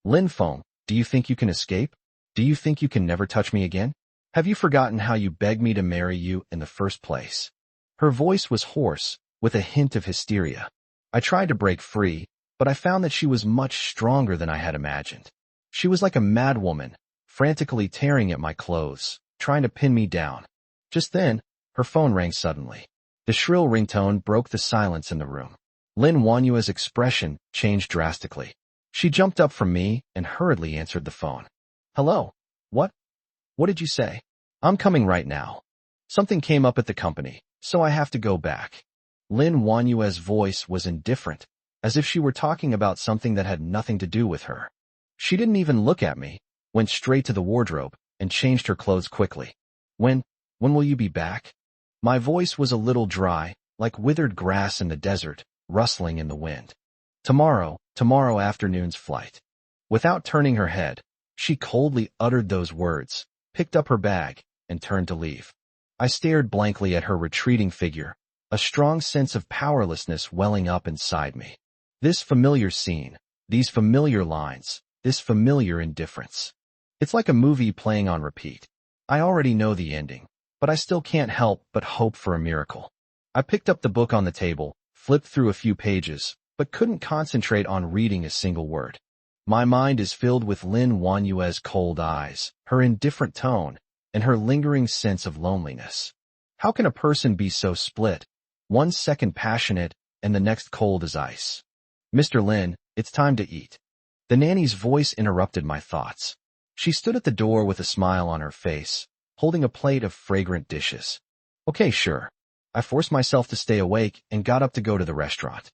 Lin Feng, do you think you can escape? Do you think you can never touch me again? Have you forgotten how you begged me to marry you in the first place? Her voice was hoarse, with a hint of hysteria. I tried to break free, but I found that she was much stronger than I had imagined. She was like a mad woman, frantically tearing at my clothes, trying to pin me down. Just then, her phone rang suddenly. The shrill ringtone broke the silence in the room. Lin Wanyue's expression changed drastically. She jumped up from me and hurriedly answered the phone. Hello? What? What did you say? I'm coming right now. Something came up at the company, so I have to go back. Lin Wanyue's voice was indifferent, as if she were talking about something that had nothing to do with her. She didn't even look at me, went straight to the wardrobe, and changed her clothes quickly. When will you be back? My voice was a little dry, like withered grass in the desert, rustling in the wind. Tomorrow afternoon's flight. Without turning her head, she coldly uttered those words, picked up her bag, and turned to leave. I stared blankly at her retreating figure, a strong sense of powerlessness welling up inside me. This familiar scene, these familiar lines, this familiar indifference. It's like a movie playing on repeat. I already know the ending, but I still can't help but hope for a miracle. I picked up the book on the table, flipped through a few pages, but couldn't concentrate on reading a single word. My mind is filled with Lin Wanyue's cold eyes, her indifferent tone, and her lingering sense of loneliness. How can a person be so split, 1 second passionate and the next cold as ice? Mr. Lin, it's time to eat. The nanny's voice interrupted my thoughts. She stood at the door with a smile on her face, holding a plate of fragrant dishes. Okay, sure. I forced myself to stay awake and got up to go to the restaurant.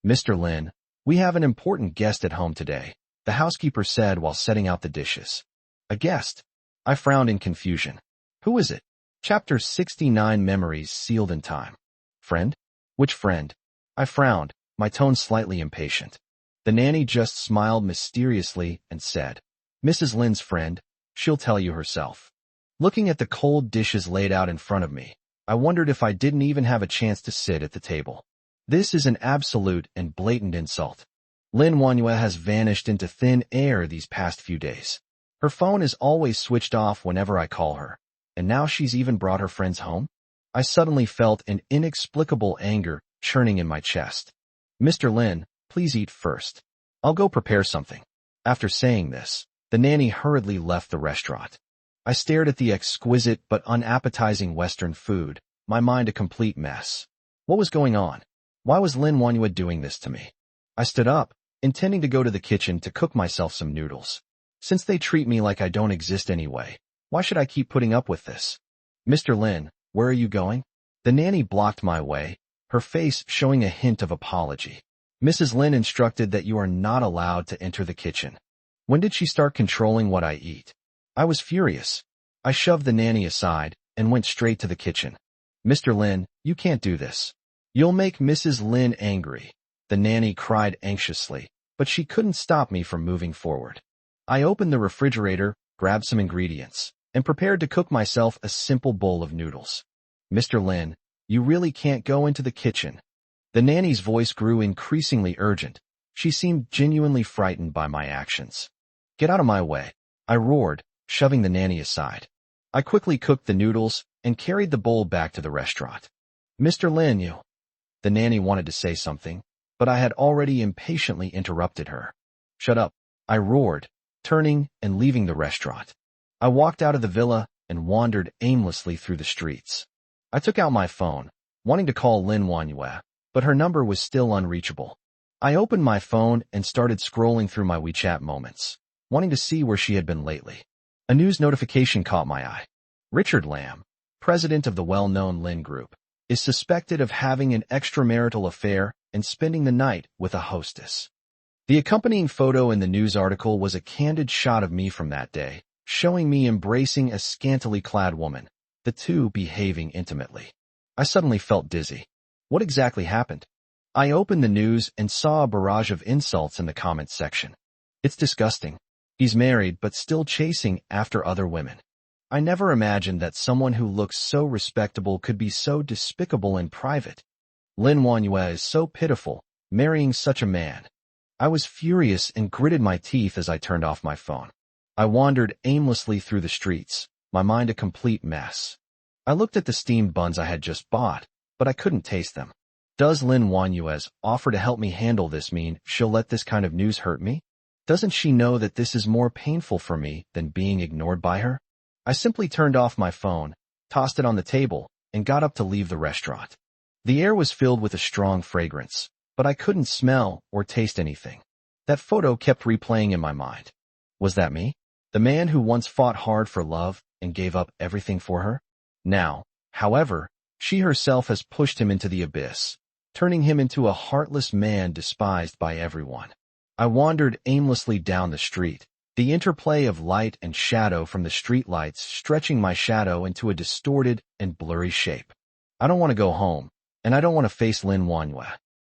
Mr. Lin, we have an important guest at home today, the housekeeper said while setting out the dishes. A guest? I frowned in confusion. Who is it? Chapter 69 Memories Sealed in Time. Friend? Which friend? I frowned, my tone slightly impatient. The nanny just smiled mysteriously and said, Mrs. Lin's friend, she'll tell you herself. Looking at the cold dishes laid out in front of me, I wondered if I didn't even have a chance to sit at the table. This is an absolute and blatant insult. Lin Wanyue has vanished into thin air these past few days. Her phone is always switched off whenever I call her, and now she's even brought her friends home? I suddenly felt an inexplicable anger churning in my chest. Mr. Lin, please eat first. I'll go prepare something. After saying this, the nanny hurriedly left the restaurant. I stared at the exquisite but unappetizing Western food, my mind a complete mess. What was going on? Why was Lin Wanyue doing this to me? I stood up, intending to go to the kitchen to cook myself some noodles. Since they treat me like I don't exist anyway, why should I keep putting up with this? Mr. Lin, where are you going? The nanny blocked my way, her face showing a hint of apology. Mrs. Lin instructed that you are not allowed to enter the kitchen. When did she start controlling what I eat? I was furious. I shoved the nanny aside and went straight to the kitchen. Mr. Lin, you can't do this. You'll make Mrs. Lin angry. The nanny cried anxiously, but she couldn't stop me from moving forward. I opened the refrigerator, grabbed some ingredients, and prepared to cook myself a simple bowl of noodles. Mr. Lin, you really can't go into the kitchen. The nanny's voice grew increasingly urgent. She seemed genuinely frightened by my actions. Get out of my way, I roared, shoving the nanny aside. I quickly cooked the noodles and carried the bowl back to the restaurant. Mr. Lin, you... The nanny wanted to say something, but I had already impatiently interrupted her. Shut up, I roared, turning and leaving the restaurant. I walked out of the villa and wandered aimlessly through the streets. I took out my phone, wanting to call Lin Wanyue, but her number was still unreachable. I opened my phone and started scrolling through my WeChat moments. wanting to see where she had been lately. A news notification caught my eye. Richard Lamb, president of the well-known Lynn Group, is suspected of having an extramarital affair and spending the night with a hostess. The accompanying photo in the news article was a candid shot of me from that day, showing me embracing a scantily clad woman, the two behaving intimately. I suddenly felt dizzy. What exactly happened? I opened the news and saw a barrage of insults in the comments section. It's disgusting. He's married but still chasing after other women. I never imagined that someone who looks so respectable could be so despicable in private. Lin Wanyue is so pitiful, marrying such a man. I was furious and gritted my teeth as I turned off my phone. I wandered aimlessly through the streets, my mind a complete mess. I looked at the steamed buns I had just bought, but I couldn't taste them. Does Lin Wanyue's offer to help me handle this mean she'll let this kind of news hurt me? Doesn't she know that this is more painful for me than being ignored by her? I simply turned off my phone, tossed it on the table, and got up to leave the restaurant. The air was filled with a strong fragrance, but I couldn't smell or taste anything. That photo kept replaying in my mind. Was that me? The man who once fought hard for love and gave up everything for her? Now, however, she herself has pushed him into the abyss, turning him into a heartless man despised by everyone. I wandered aimlessly down the street, the interplay of light and shadow from the streetlights stretching my shadow into a distorted and blurry shape. I don't want to go home, and I don't want to face Lin Wanyue.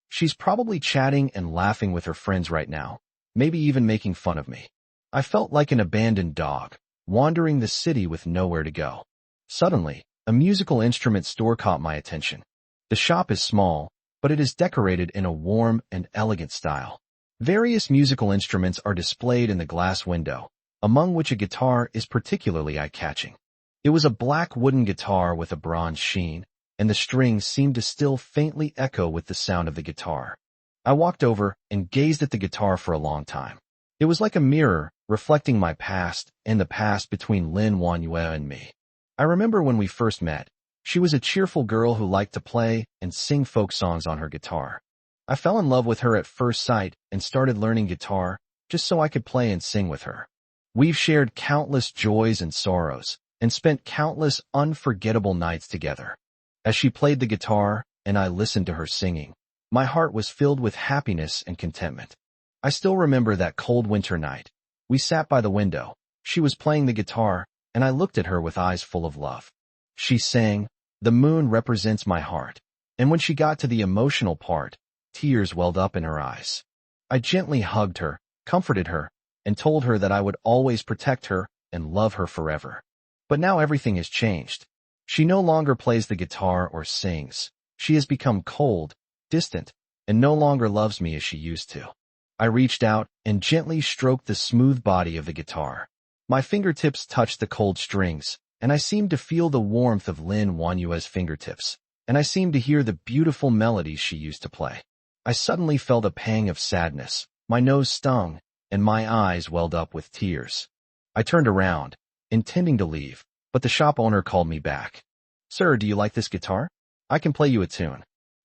She's probably chatting and laughing with her friends right now, maybe even making fun of me. I felt like an abandoned dog, wandering the city with nowhere to go. Suddenly, a musical instrument store caught my attention. The shop is small, but it is decorated in a warm and elegant style. Various musical instruments are displayed in the glass window, among which a guitar is particularly eye-catching. It was a black wooden guitar with a bronze sheen, and the strings seemed to still faintly echo with the sound of the guitar. I walked over and gazed at the guitar for a long time. It was like a mirror, reflecting my past and the past between Lin Wanyue and me. I remember when we first met. She was a cheerful girl who liked to play and sing folk songs on her guitar. I fell in love with her at first sight and started learning guitar just so I could play and sing with her. We've shared countless joys and sorrows and spent countless unforgettable nights together. As she played the guitar and I listened to her singing, my heart was filled with happiness and contentment. I still remember that cold winter night. We sat by the window. She was playing the guitar, and I looked at her with eyes full of love. She sang, "The moon represents my heart," and when she got to the emotional part, tears welled up in her eyes. I gently hugged her, comforted her, and told her that I would always protect her and love her forever. But now everything has changed. She no longer plays the guitar or sings. She has become cold, distant, and no longer loves me as she used to. I reached out and gently stroked the smooth body of the guitar. My fingertips touched the cold strings, and I seemed to feel the warmth of Lin Wanyue's fingertips, and I seemed to hear the beautiful melodies she used to play. I suddenly felt a pang of sadness, my nose stung, and my eyes welled up with tears. I turned around, intending to leave, but the shop owner called me back. "Sir, do you like this guitar? I can play you a tune."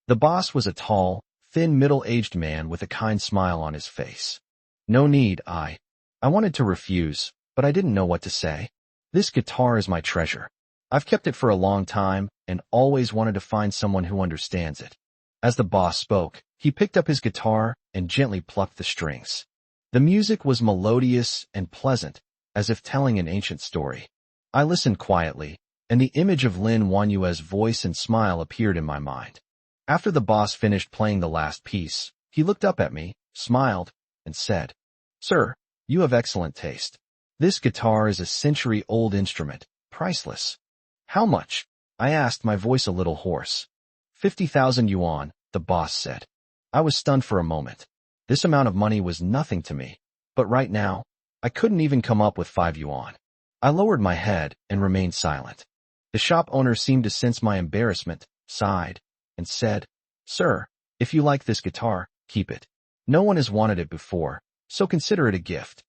The boss was a tall, thin, middle-aged man with a kind smile on his face. "No need," I wanted to refuse, but I didn't know what to say. This guitar is my treasure. I've kept it for a long time and always wanted to find someone who understands it. As the boss spoke, he picked up his guitar and gently plucked the strings. The music was melodious and pleasant, as if telling an ancient story. I listened quietly, and the image of Lin Wanyue's voice and smile appeared in my mind. After the boss finished playing the last piece, he looked up at me, smiled, and said, "Sir, you have excellent taste. This guitar is a century-old instrument, priceless." "How much?" I asked, my voice a little hoarse. 50,000 yuan, the boss said. I was stunned for a moment. This amount of money was nothing to me, but right now, I couldn't even come up with 5 yuan. I lowered my head and remained silent. The shop owner seemed to sense my embarrassment, sighed, and said, "Sir, if you like this guitar, keep it. No one has wanted it before, so consider it a gift."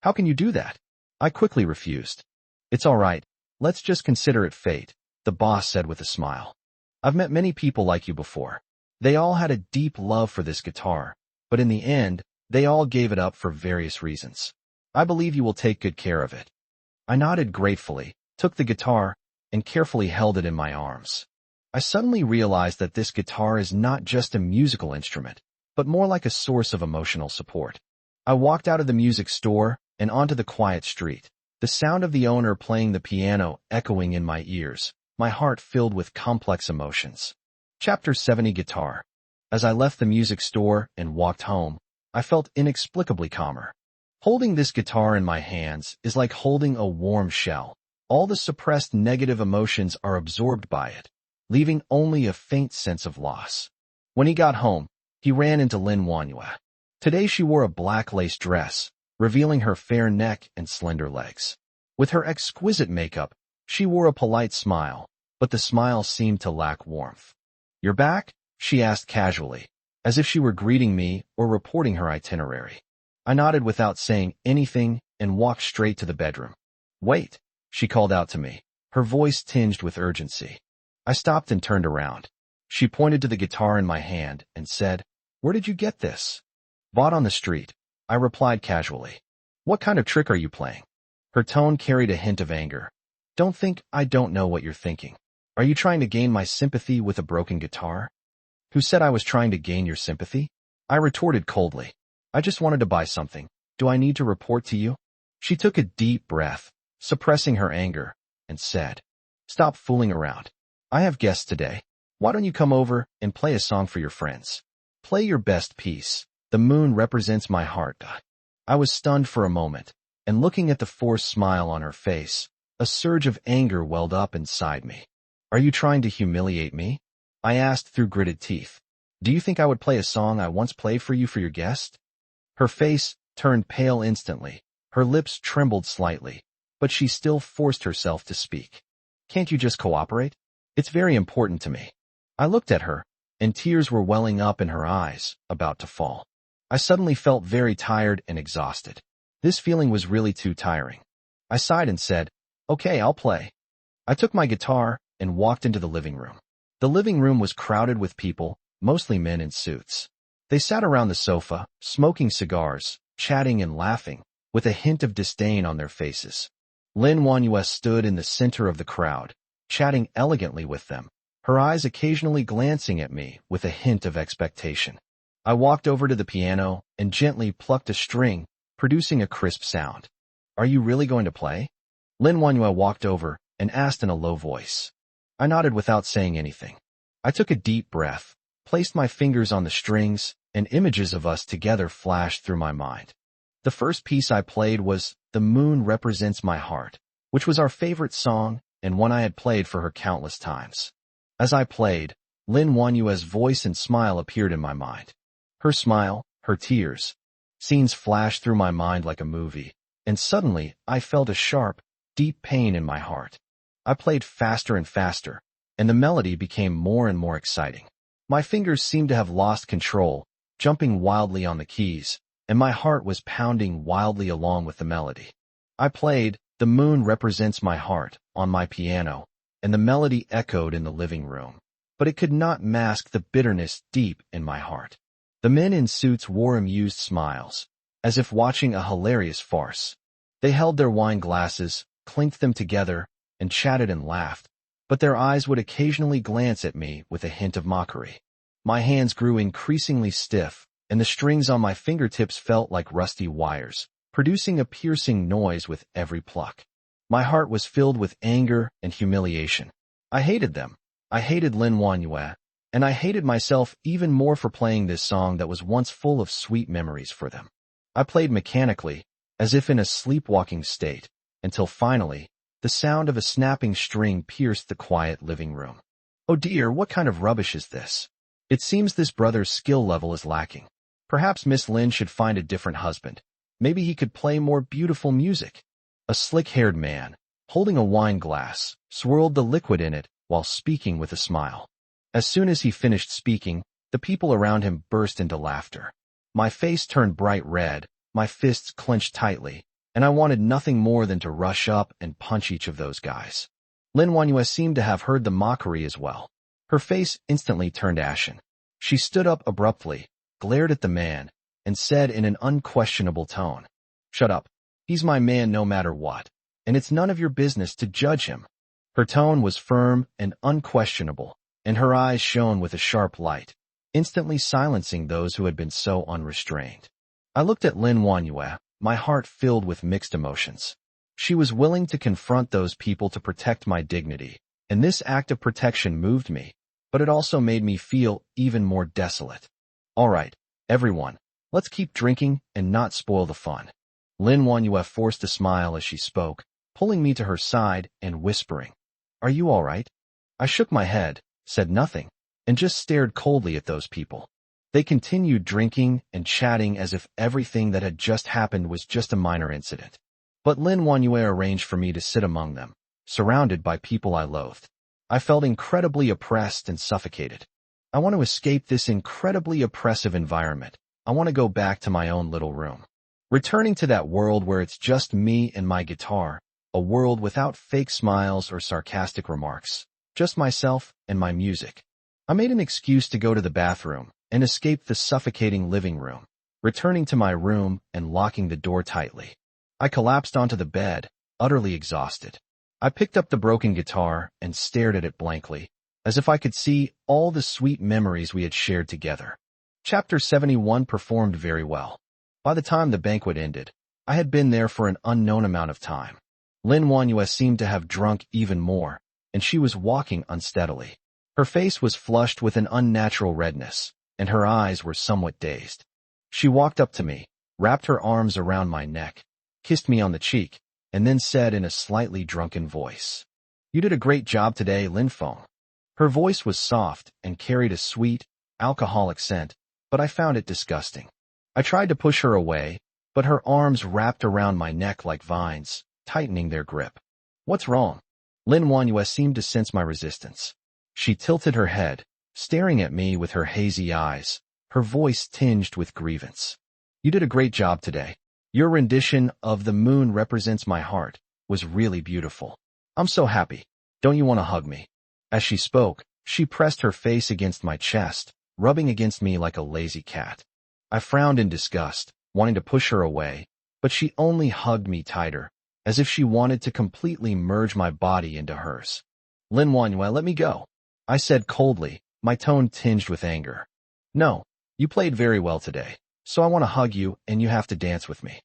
"How can you do that?" I quickly refused. "It's all right. Let's just consider it fate," the boss said with a smile. "I've met many people like you before. They all had a deep love for this guitar, but in the end, they all gave it up for various reasons. I believe you will take good care of it. I nodded gratefully, took the guitar, and carefully held it in my arms. I suddenly realized that this guitar is not just a musical instrument, but more like a source of emotional support. I walked out of the music store and onto the quiet street, the sound of the owner playing the piano echoing in my ears, my heart filled with complex emotions. Chapter 70 Guitar. As I left the music store and walked home, I felt inexplicably calmer. Holding this guitar in my hands is like holding a warm shell. All the suppressed negative emotions are absorbed by it, leaving only a faint sense of loss. When he got home, he ran into Lin Wanhua. Today she wore a black lace dress, revealing her fair neck and slender legs. With her exquisite makeup, she wore a polite smile, but the smile seemed to lack warmth. "You're back?" she asked casually, as if she were greeting me or reporting her itinerary. I nodded without saying anything and walked straight to the bedroom. "Wait," she called out to me, her voice tinged with urgency. I stopped and turned around. She pointed to the guitar in my hand and said, "Where did you get this?" "Bought on the street," I replied casually. "What kind of trick are you playing?" Her tone carried a hint of anger. "Don't think I don't know what you're thinking. Are you trying to gain my sympathy with a broken guitar?" "Who said I was trying to gain your sympathy?" I retorted coldly. "I just wanted to buy something. Do I need to report to you?" She took a deep breath, suppressing her anger, and said, "Stop fooling around. I have guests today. Why don't you come over and play a song for your friends? Play your best piece. The moon represents my heart." I was stunned for a moment, and looking at the forced smile on her face, a surge of anger welled up inside me. "Are you trying to humiliate me?" I asked through gritted teeth. "Do you think I would play a song I once played for you for your guest?" Her face turned pale instantly, her lips trembled slightly, but she still forced herself to speak. "Can't you just cooperate? It's very important to me." I looked at her, and tears were welling up in her eyes, about to fall. I suddenly felt very tired and exhausted. This feeling was really too tiring. I sighed and said, "Okay, I'll play." I took my guitar and walked into the living room. The living room was crowded with people, mostly men in suits. They sat around the sofa, smoking cigars, chatting and laughing, with a hint of disdain on their faces. Lin Wanhua stood in the center of the crowd, chatting elegantly with them, her eyes occasionally glancing at me with a hint of expectation. I walked over to the piano and gently plucked a string, producing a crisp sound. "Are you really going to play?" Lin Wanhua walked over and asked in a low voice. I nodded without saying anything. I took a deep breath, placed my fingers on the strings, and images of us together flashed through my mind. The first piece I played was "The Moon Represents My Heart," which was our favorite song and one I had played for her countless times. As I played, Lin Wanhua's voice and smile appeared in my mind. Her smile, her tears. Scenes flashed through my mind like a movie, and suddenly I felt a sharp, deep pain in my heart. I played faster and faster, and the melody became more and more exciting. My fingers seemed to have lost control, jumping wildly on the keys, and my heart was pounding wildly along with the melody. I played "The Moon Represents My Heart" on my piano, and the melody echoed in the living room, but it could not mask the bitterness deep in my heart. The men in suits wore amused smiles, as if watching a hilarious farce. They held their wine glasses, clinked them together, and chatted and laughed, but their eyes would occasionally glance at me with a hint of mockery. My hands grew increasingly stiff, and the strings on my fingertips felt like rusty wires, producing a piercing noise with every pluck. My heart was filled with anger and humiliation. I hated them. I hated Lin Wanhua, and I hated myself even more for playing this song that was once full of sweet memories for them. I played mechanically, as if in a sleepwalking state, until finally, the sound of a snapping string pierced the quiet living room. "Oh dear, what kind of rubbish is this? It seems this brother's skill level is lacking. Perhaps Miss Lin should find a different husband. Maybe he could play more beautiful music." A slick-haired man, holding a wine glass, swirled the liquid in it while speaking with a smile. As soon as he finished speaking, the people around him burst into laughter. My face turned bright red, my fists clenched tightly, and I wanted nothing more than to rush up and punch each of those guys. Lin Wanhua seemed to have heard the mockery as well. Her face instantly turned ashen. She stood up abruptly, glared at the man, and said in an unquestionable tone, "Shut up. He's my man no matter what, and it's none of your business to judge him." Her tone was firm and unquestionable, and her eyes shone with a sharp light, instantly silencing those who had been so unrestrained. I looked at Lin Wanyue, my heart filled with mixed emotions. She was willing to confront those people to protect my dignity, and this act of protection moved me, but it also made me feel even more desolate. "All right, everyone, let's keep drinking and not spoil the fun." Lin Wanyue forced a smile as she spoke, pulling me to her side and whispering, "Are you all right?" I shook my head, said nothing, and just stared coldly at those people. They continued drinking and chatting as if everything that had just happened was just a minor incident. But Lin Wanyue arranged for me to sit among them, surrounded by people I loathed. I felt incredibly oppressed and suffocated. I want to escape this incredibly oppressive environment. I want to go back to my own little room. Returning to that world where it's just me and my guitar, a world without fake smiles or sarcastic remarks, just myself and my music. I made an excuse to go to the bathroom and escape the suffocating living room, returning to my room and locking the door tightly. I collapsed onto the bed, utterly exhausted. I picked up the broken guitar and stared at it blankly, as if I could see all the sweet memories we had shared together. Chapter 71 performed very well. By the time the banquet ended, I had been there for an unknown amount of time. Lin Wanyue seemed to have drunk even more, and she was walking unsteadily. Her face was flushed with an unnatural redness, and her eyes were somewhat dazed. She walked up to me, wrapped her arms around my neck, kissed me on the cheek, and then said in a slightly drunken voice, "You did a great job today, Lin Feng." Her voice was soft and carried a sweet, alcoholic scent, but I found it disgusting. I tried to push her away, but her arms wrapped around my neck like vines, tightening their grip. "What's wrong?" Lin Wanyue seemed to sense my resistance. She tilted her head, staring at me with her hazy eyes, her voice tinged with grievance. "You did a great job today. Your rendition of The Moon Represents My Heart was really beautiful. I'm so happy. Don't you want to hug me?" As she spoke, she pressed her face against my chest, rubbing against me like a lazy cat. I frowned in disgust, wanting to push her away, but she only hugged me tighter, as if she wanted to completely merge my body into hers. "Lin Wanyue, let me go," I said coldly, my tone tinged with anger. "No, you played very well today, so I want to hug you and you have to dance with me."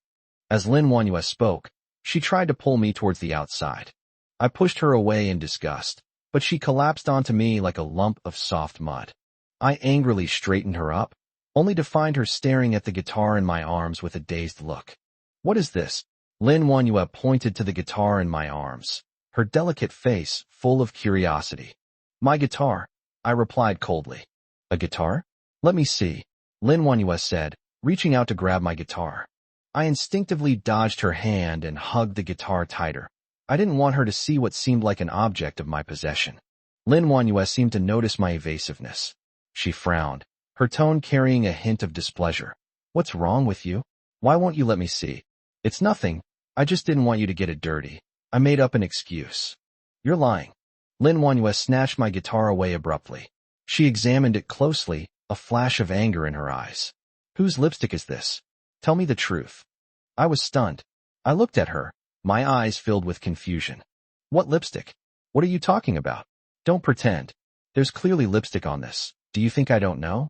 As Lin Wanyue spoke, she tried to pull me towards the outside. I pushed her away in disgust, but she collapsed onto me like a lump of soft mud. I angrily straightened her up, only to find her staring at the guitar in my arms with a dazed look. "What is this?" Lin Wanyue pointed to the guitar in my arms, her delicate face full of curiosity. "My guitar," I replied coldly. "A guitar? Let me see," Lin Wanyue said, reaching out to grab my guitar. I instinctively dodged her hand and hugged the guitar tighter. I didn't want her to see what seemed like an object of my possession. Lin Wanyue seemed to notice my evasiveness. She frowned, her tone carrying a hint of displeasure. "What's wrong with you? Why won't you let me see?" "It's nothing. I just didn't want you to get it dirty." I made up an excuse. "You're lying." Lin Wanyue snatched my guitar away abruptly. She examined it closely, a flash of anger in her eyes. "Whose lipstick is this? Tell me the truth." I was stunned. I looked at her, my eyes filled with confusion. "What lipstick? What are you talking about? Don't pretend. There's clearly lipstick on this. Do you think I don't know?"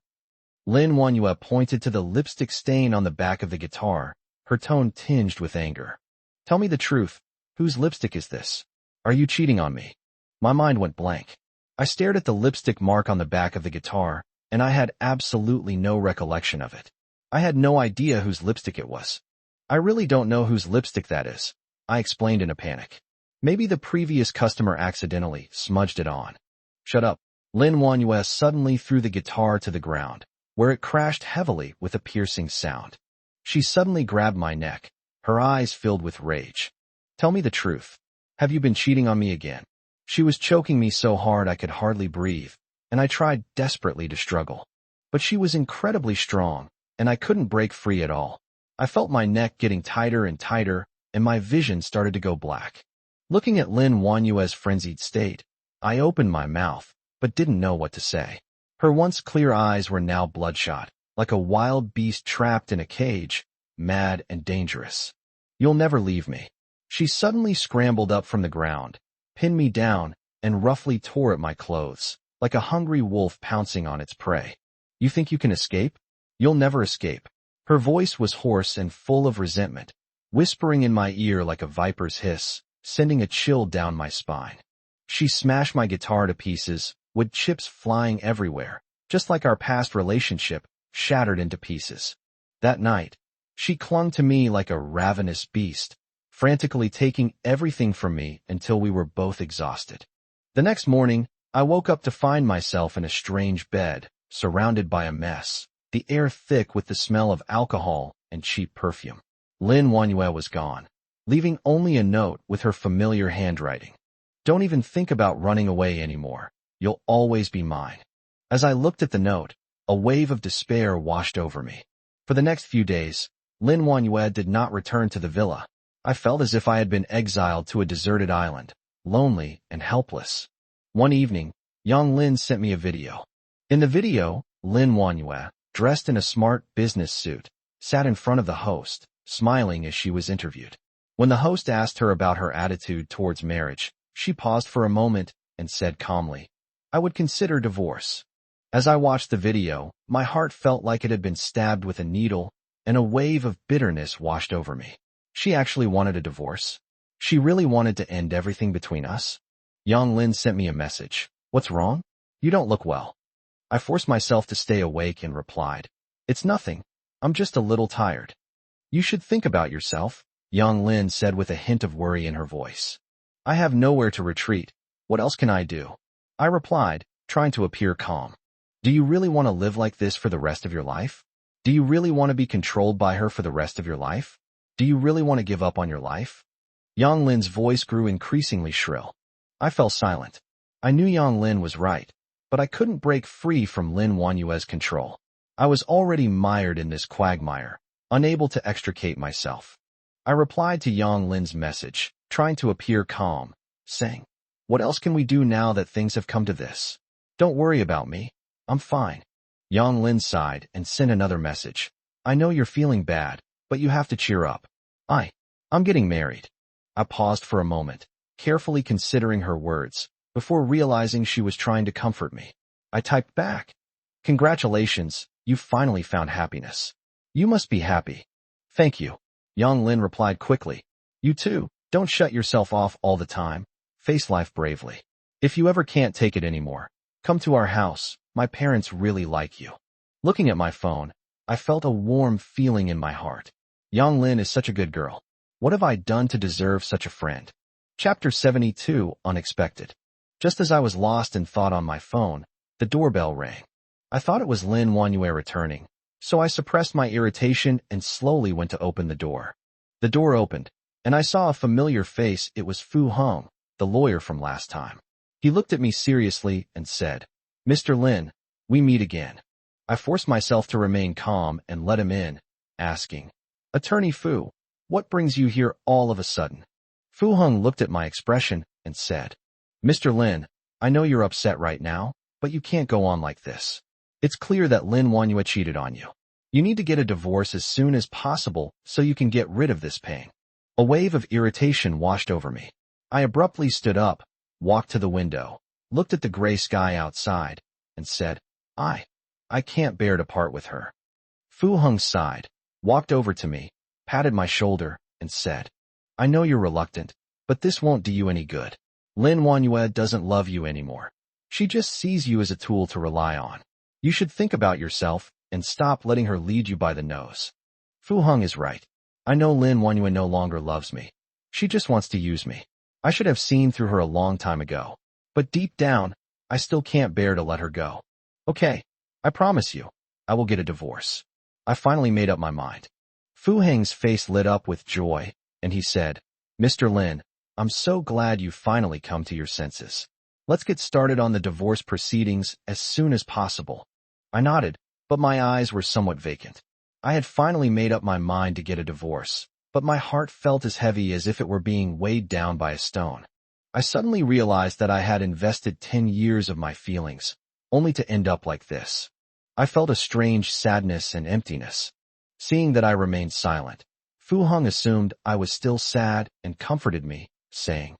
Lin Wanyue pointed to the lipstick stain on the back of the guitar, her tone tinged with anger. "Tell me the truth. Whose lipstick is this? Are you cheating on me?" My mind went blank. I stared at the lipstick mark on the back of the guitar, and I had absolutely no recollection of it. I had no idea whose lipstick it was. "I really don't know whose lipstick that is," I explained in a panic. "Maybe the previous customer accidentally smudged it on." "Shut up." Lin Wanyue suddenly threw the guitar to the ground, where it crashed heavily with a piercing sound. She suddenly grabbed my neck, her eyes filled with rage. "Tell me the truth. Have you been cheating on me again?" She was choking me so hard I could hardly breathe, and I tried desperately to struggle. But she was incredibly strong, and I couldn't break free at all. I felt my neck getting tighter and tighter, and my vision started to go black. Looking at Lin Wanyue's frenzied state, I opened my mouth, but didn't know what to say. Her once clear eyes were now bloodshot, like a wild beast trapped in a cage, mad and dangerous. You'll never leave me. She suddenly scrambled up from the ground, pinned me down, and roughly tore at my clothes, like a hungry wolf pouncing on its prey. You think you can escape? You'll never escape. Her voice was hoarse and full of resentment, whispering in my ear like a viper's hiss, sending a chill down my spine. She smashed my guitar to pieces, wood chips flying everywhere, just like our past relationship, shattered into pieces. That night, she clung to me like a ravenous beast, frantically taking everything from me until we were both exhausted. The next morning, I woke up to find myself in a strange bed, surrounded by a mess, the air thick with the smell of alcohol and cheap perfume. Lin Wanyue was gone, leaving only a note with her familiar handwriting. Don't even think about running away anymore. You'll always be mine. As I looked at the note, a wave of despair washed over me. For the next few days, Lin Wanyue did not return to the villa. I felt as if I had been exiled to a deserted island, lonely and helpless. One evening, young Lin sent me a video. In the video, Lin Wanyue, dressed in a smart business suit, sat in front of the host, smiling as she was interviewed. When the host asked her about her attitude towards marriage, she paused for a moment and said calmly, "I would consider divorce." As I watched the video, my heart felt like it had been stabbed with a needle, and a wave of bitterness washed over me. She actually wanted a divorce. She really wanted to end everything between us. Young Lin sent me a message. "What's wrong? You don't look well." I forced myself to stay awake and replied, "It's nothing. I'm just a little tired." "You should think about yourself," Young Lin said with a hint of worry in her voice. "I have nowhere to retreat. What else can I do?" I replied, trying to appear calm. "Do you really want to live like this for the rest of your life? Do you really want to be controlled by her for the rest of your life? Do you really want to give up on your life?" Yang Lin's voice grew increasingly shrill. I fell silent. I knew Yang Lin was right, but I couldn't break free from Lin Wanyue's control. I was already mired in this quagmire, unable to extricate myself. I replied to Yang Lin's message, trying to appear calm, saying, "What else can we do now that things have come to this? Don't worry about me. I'm fine." Yang Lin sighed and sent another message. "I know you're feeling bad, but you have to cheer up. I'm getting married." I paused for a moment, carefully considering her words, before realizing she was trying to comfort me. I typed back, "Congratulations, you finally found happiness. You must be happy." "Thank you." Yang Lin replied quickly. "You too, don't shut yourself off all the time. Face life bravely. If you ever can't take it anymore, come to our house. My parents really like you." Looking at my phone, I felt a warm feeling in my heart. Yang Lin is such a good girl. What have I done to deserve such a friend? Chapter 72, Unexpected. Just as I was lost in thought on my phone, the doorbell rang. I thought it was Lin Wanyue returning, so I suppressed my irritation and slowly went to open the door. The door opened, and I saw a familiar face. It was Fu Hong, the lawyer from last time. He looked at me seriously and said, "Mr. Lin, we meet again." I forced myself to remain calm and let him in, asking, "Attorney Fu, what brings you here all of a sudden?" Fu Hong looked at my expression and said, "Mr. Lin, I know you're upset right now, but you can't go on like this. It's clear that Lin Wanyue cheated on you. You need to get a divorce as soon as possible so you can get rid of this pain." A wave of irritation washed over me. I abruptly stood up, walked to the window, looked at the gray sky outside, and said, I can't bear to part with her." Fu Hong sighed, walked over to me, patted my shoulder, and said, "I know you're reluctant, but this won't do you any good. Lin Wanyue doesn't love you anymore. She just sees you as a tool to rely on. You should think about yourself and stop letting her lead you by the nose." Fu Hong is right. I know Lin Wanyue no longer loves me. She just wants to use me. I should have seen through her a long time ago. But deep down, I still can't bear to let her go. "Okay, I promise you, I will get a divorce." I finally made up my mind. Fu Hong's face lit up with joy, and he said, "Mr. Lin, I'm so glad you finally come to your senses. Let's get started on the divorce proceedings as soon as possible." I nodded, but my eyes were somewhat vacant. I had finally made up my mind to get a divorce, but my heart felt as heavy as if it were being weighed down by a stone. I suddenly realized that I had invested 10 years of my feelings, only to end up like this. I felt a strange sadness and emptiness. Seeing that I remained silent, Fu Hong assumed I was still sad and comforted me, saying,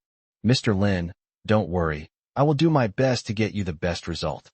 "Mr. Lin, don't worry. I will do my best to get you the best result."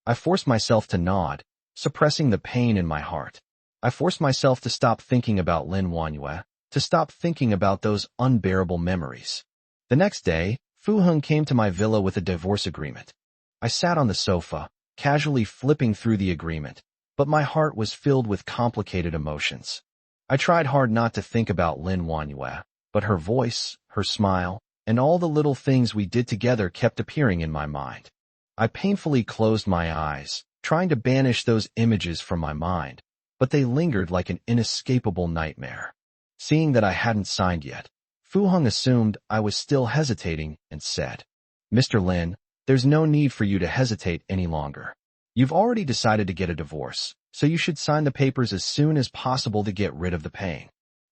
I forced myself to nod, suppressing the pain in my heart. I forced myself to stop thinking about Lin Wanyue, to stop thinking about those unbearable memories. The next day, Fu Hong came to my villa with a divorce agreement. I sat on the sofa, casually flipping through the agreement, but my heart was filled with complicated emotions. I tried hard not to think about Lin Wanyue, but her voice, her smile, and all the little things we did together kept appearing in my mind. I painfully closed my eyes, trying to banish those images from my mind, but they lingered like an inescapable nightmare. Seeing that I hadn't signed yet, Fu Hong assumed I was still hesitating and said, "Mr. Lin, there's no need for you to hesitate any longer. You've already decided to get a divorce, so you should sign the papers as soon as possible to get rid of the pain."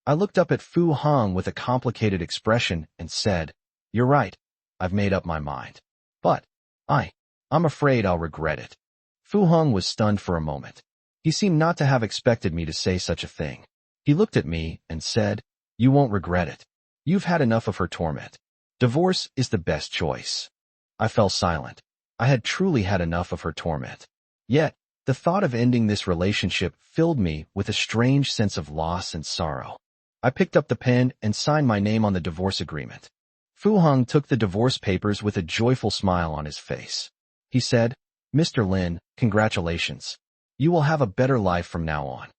I looked up at Fu Hong with a complicated expression and said, "You're right. I've made up my mind. But I'm afraid I'll regret it." Fu Hong was stunned for a moment. He seemed not to have expected me to say such a thing. He looked at me and said, "You won't regret it. You've had enough of her torment. Divorce is the best choice." I fell silent. I had truly had enough of her torment. Yet, the thought of ending this relationship filled me with a strange sense of loss and sorrow. I picked up the pen and signed my name on the divorce agreement. Fu Hong took the divorce papers with a joyful smile on his face. He said, "Mr. Lin, congratulations. You will have a better life from now on."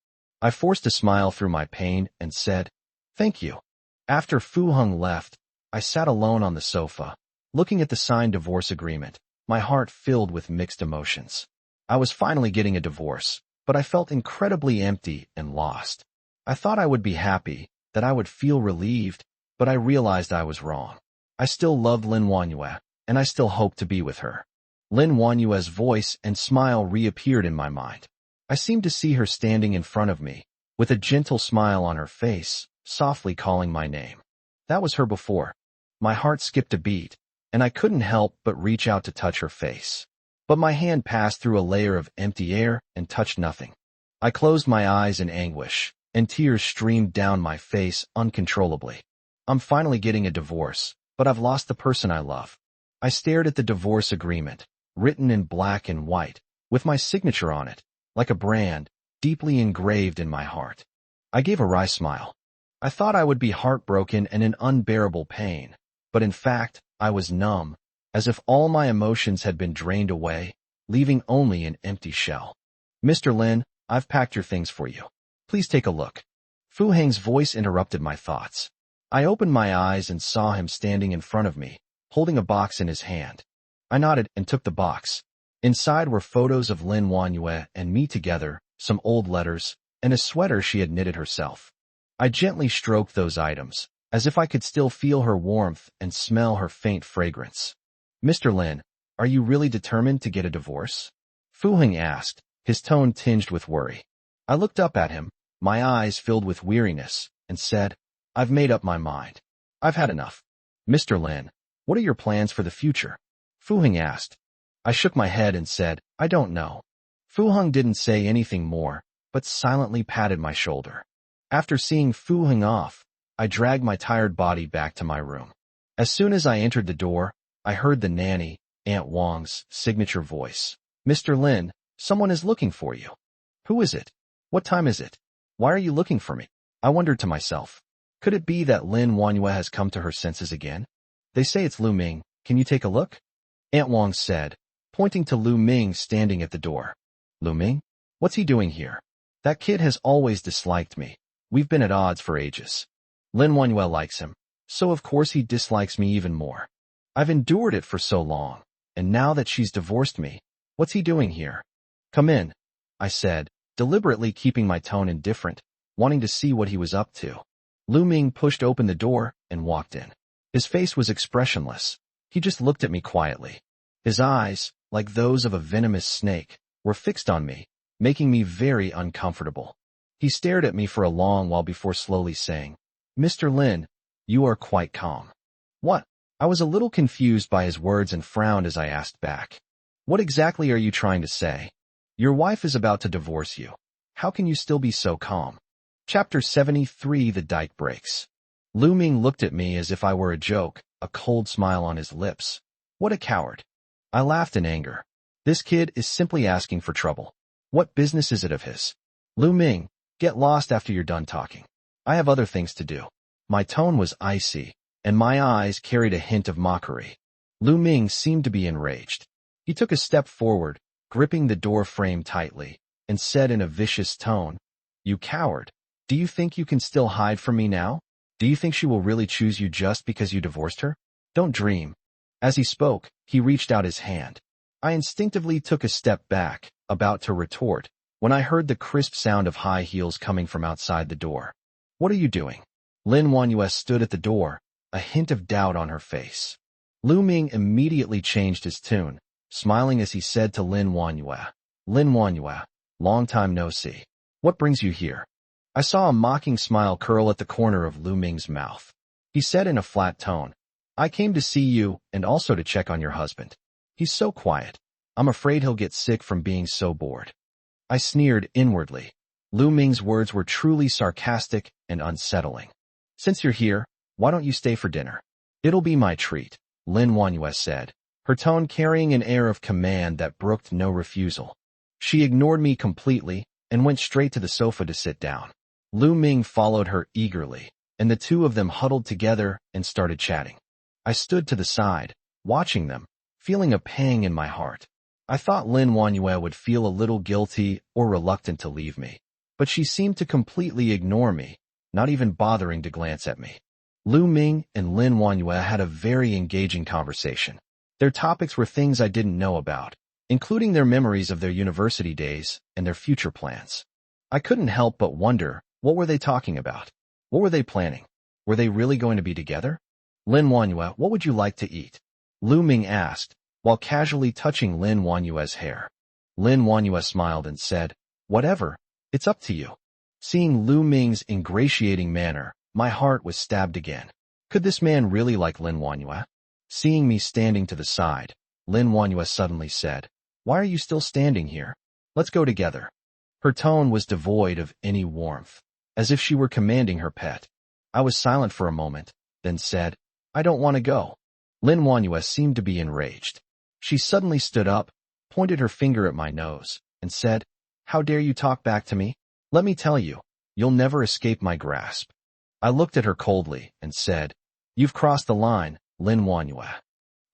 I forced a smile through my pain and said, "Thank you." After Fu Hong left, I sat alone on the sofa, looking at the signed divorce agreement, my heart filled with mixed emotions. I was finally getting a divorce, but I felt incredibly empty and lost. I thought I would be happy, that I would feel relieved, but I realized I was wrong. I still loved Lin Wanyue, and I still hoped to be with her. Lin Wanyue's voice and smile reappeared in my mind. I seemed to see her standing in front of me, with a gentle smile on her face, softly calling my name. That was her before. My heart skipped a beat, and I couldn't help but reach out to touch her face. But my hand passed through a layer of empty air and touched nothing. I closed my eyes in anguish, and tears streamed down my face uncontrollably. I'm finally getting a divorce, but I've lost the person I love. I stared at the divorce agreement, written in black and white, with my signature on it, like a brand, deeply engraved in my heart. I gave a wry smile. I thought I would be heartbroken and in unbearable pain, but in fact, I was numb, as if all my emotions had been drained away, leaving only an empty shell. "Mr. Lin, I've packed your things for you. Please take a look." Fu Hong's voice interrupted my thoughts. I opened my eyes and saw him standing in front of me, holding a box in his hand. I nodded and took the box. Inside were photos of Lin Wanyue and me together, some old letters, and a sweater she had knitted herself. I gently stroked those items, as if I could still feel her warmth and smell her faint fragrance. "Mr. Lin, are you really determined to get a divorce?" Fu Hong asked, his tone tinged with worry. I looked up at him, my eyes filled with weariness, and said, "I've made up my mind. I've had enough." "Mr. Lin, what are your plans for the future?" Fu Hong asked. I shook my head and said, "I don't know." Fu Hong didn't say anything more, but silently patted my shoulder. After seeing Fu Hong off, I dragged my tired body back to my room. As soon as I entered the door, I heard the nanny, Aunt Wang's, signature voice. "Mr. Lin, someone is looking for you." "Who is it? What time is it? Why are you looking for me?" I wondered to myself. Could it be that Lin Wanyue has come to her senses again? "They say it's Lu Ming. Can you take a look?" Aunt Wang said, pointing to Lu Ming standing at the door. "Lu Ming? What's he doing here? That kid has always disliked me. We've been at odds for ages. Lin Wanyue likes him, so of course he dislikes me even more. I've endured it for so long, and now that she's divorced me, what's he doing here?" "Come in," I said, deliberately keeping my tone indifferent, wanting to see what he was up to. Lu Ming pushed open the door and walked in. His face was expressionless. He just looked at me quietly. His eyes, like those of a venomous snake, were fixed on me, making me very uncomfortable. He stared at me for a long while before slowly saying, "Mr. Lin, you are quite calm." "What?" I was a little confused by his words and frowned as I asked back. "What exactly are you trying to say? Your wife is about to divorce you. How can you still be so calm?" Chapter 73. The Dike Breaks. Lu Ming looked at me as if I were a joke, a cold smile on his lips. What a coward. I laughed in anger. This kid is simply asking for trouble. What business is it of his? Lu Ming, get lost after you're done talking. I have other things to do. My tone was icy, and my eyes carried a hint of mockery. Lu Ming seemed to be enraged. He took a step forward, gripping the door frame tightly, and said in a vicious tone, "You coward. Do you think you can still hide from me now? Do you think she will really choose you just because you divorced her? Don't dream." As he spoke, he reached out his hand. I instinctively took a step back, about to retort, when I heard the crisp sound of high heels coming from outside the door. "What are you doing?" Lin Wanyue stood at the door, a hint of doubt on her face. Lu Ming immediately changed his tune, smiling as he said to Lin Wanyue, "Lin Wanyue, long time no see. What brings you here?" I saw a mocking smile curl at the corner of Lu Ming's mouth. He said in a flat tone, "I came to see you and also to check on your husband. He's so quiet. I'm afraid he'll get sick from being so bored." I sneered inwardly. Lu Ming's words were truly sarcastic and unsettling. "Since you're here, why don't you stay for dinner?" "It'll be my treat," Lin Wanyue said, her tone carrying an air of command that brooked no refusal. She ignored me completely and went straight to the sofa to sit down. Lu Ming followed her eagerly, and the two of them huddled together and started chatting. I stood to the side, watching them, feeling a pang in my heart. I thought Lin Wanyue would feel a little guilty or reluctant to leave me, but she seemed to completely ignore me, not even bothering to glance at me. Lu Ming and Lin Wanyue had a very engaging conversation. Their topics were things I didn't know about, including their memories of their university days and their future plans. I couldn't help but wonder, what were they talking about? What were they planning? Were they really going to be together? "Lin Wanyue, what would you like to eat?" Lu Ming asked, while casually touching Lin Wanyue's hair. Lin Wanyue smiled and said, "Whatever, it's up to you." Seeing Lu Ming's ingratiating manner, my heart was stabbed again. Could this man really like Lin Wanyue? Seeing me standing to the side, Lin Wanyue suddenly said, "Why are you still standing here? Let's go together." Her tone was devoid of any warmth, as if she were commanding her pet. I was silent for a moment, then said, "I don't want to go." Lin Wanyue seemed to be enraged. She suddenly stood up, pointed her finger at my nose, and said, "How dare you talk back to me? Let me tell you, you'll never escape my grasp." I looked at her coldly and said, "You've crossed the line, Lin Wanyue."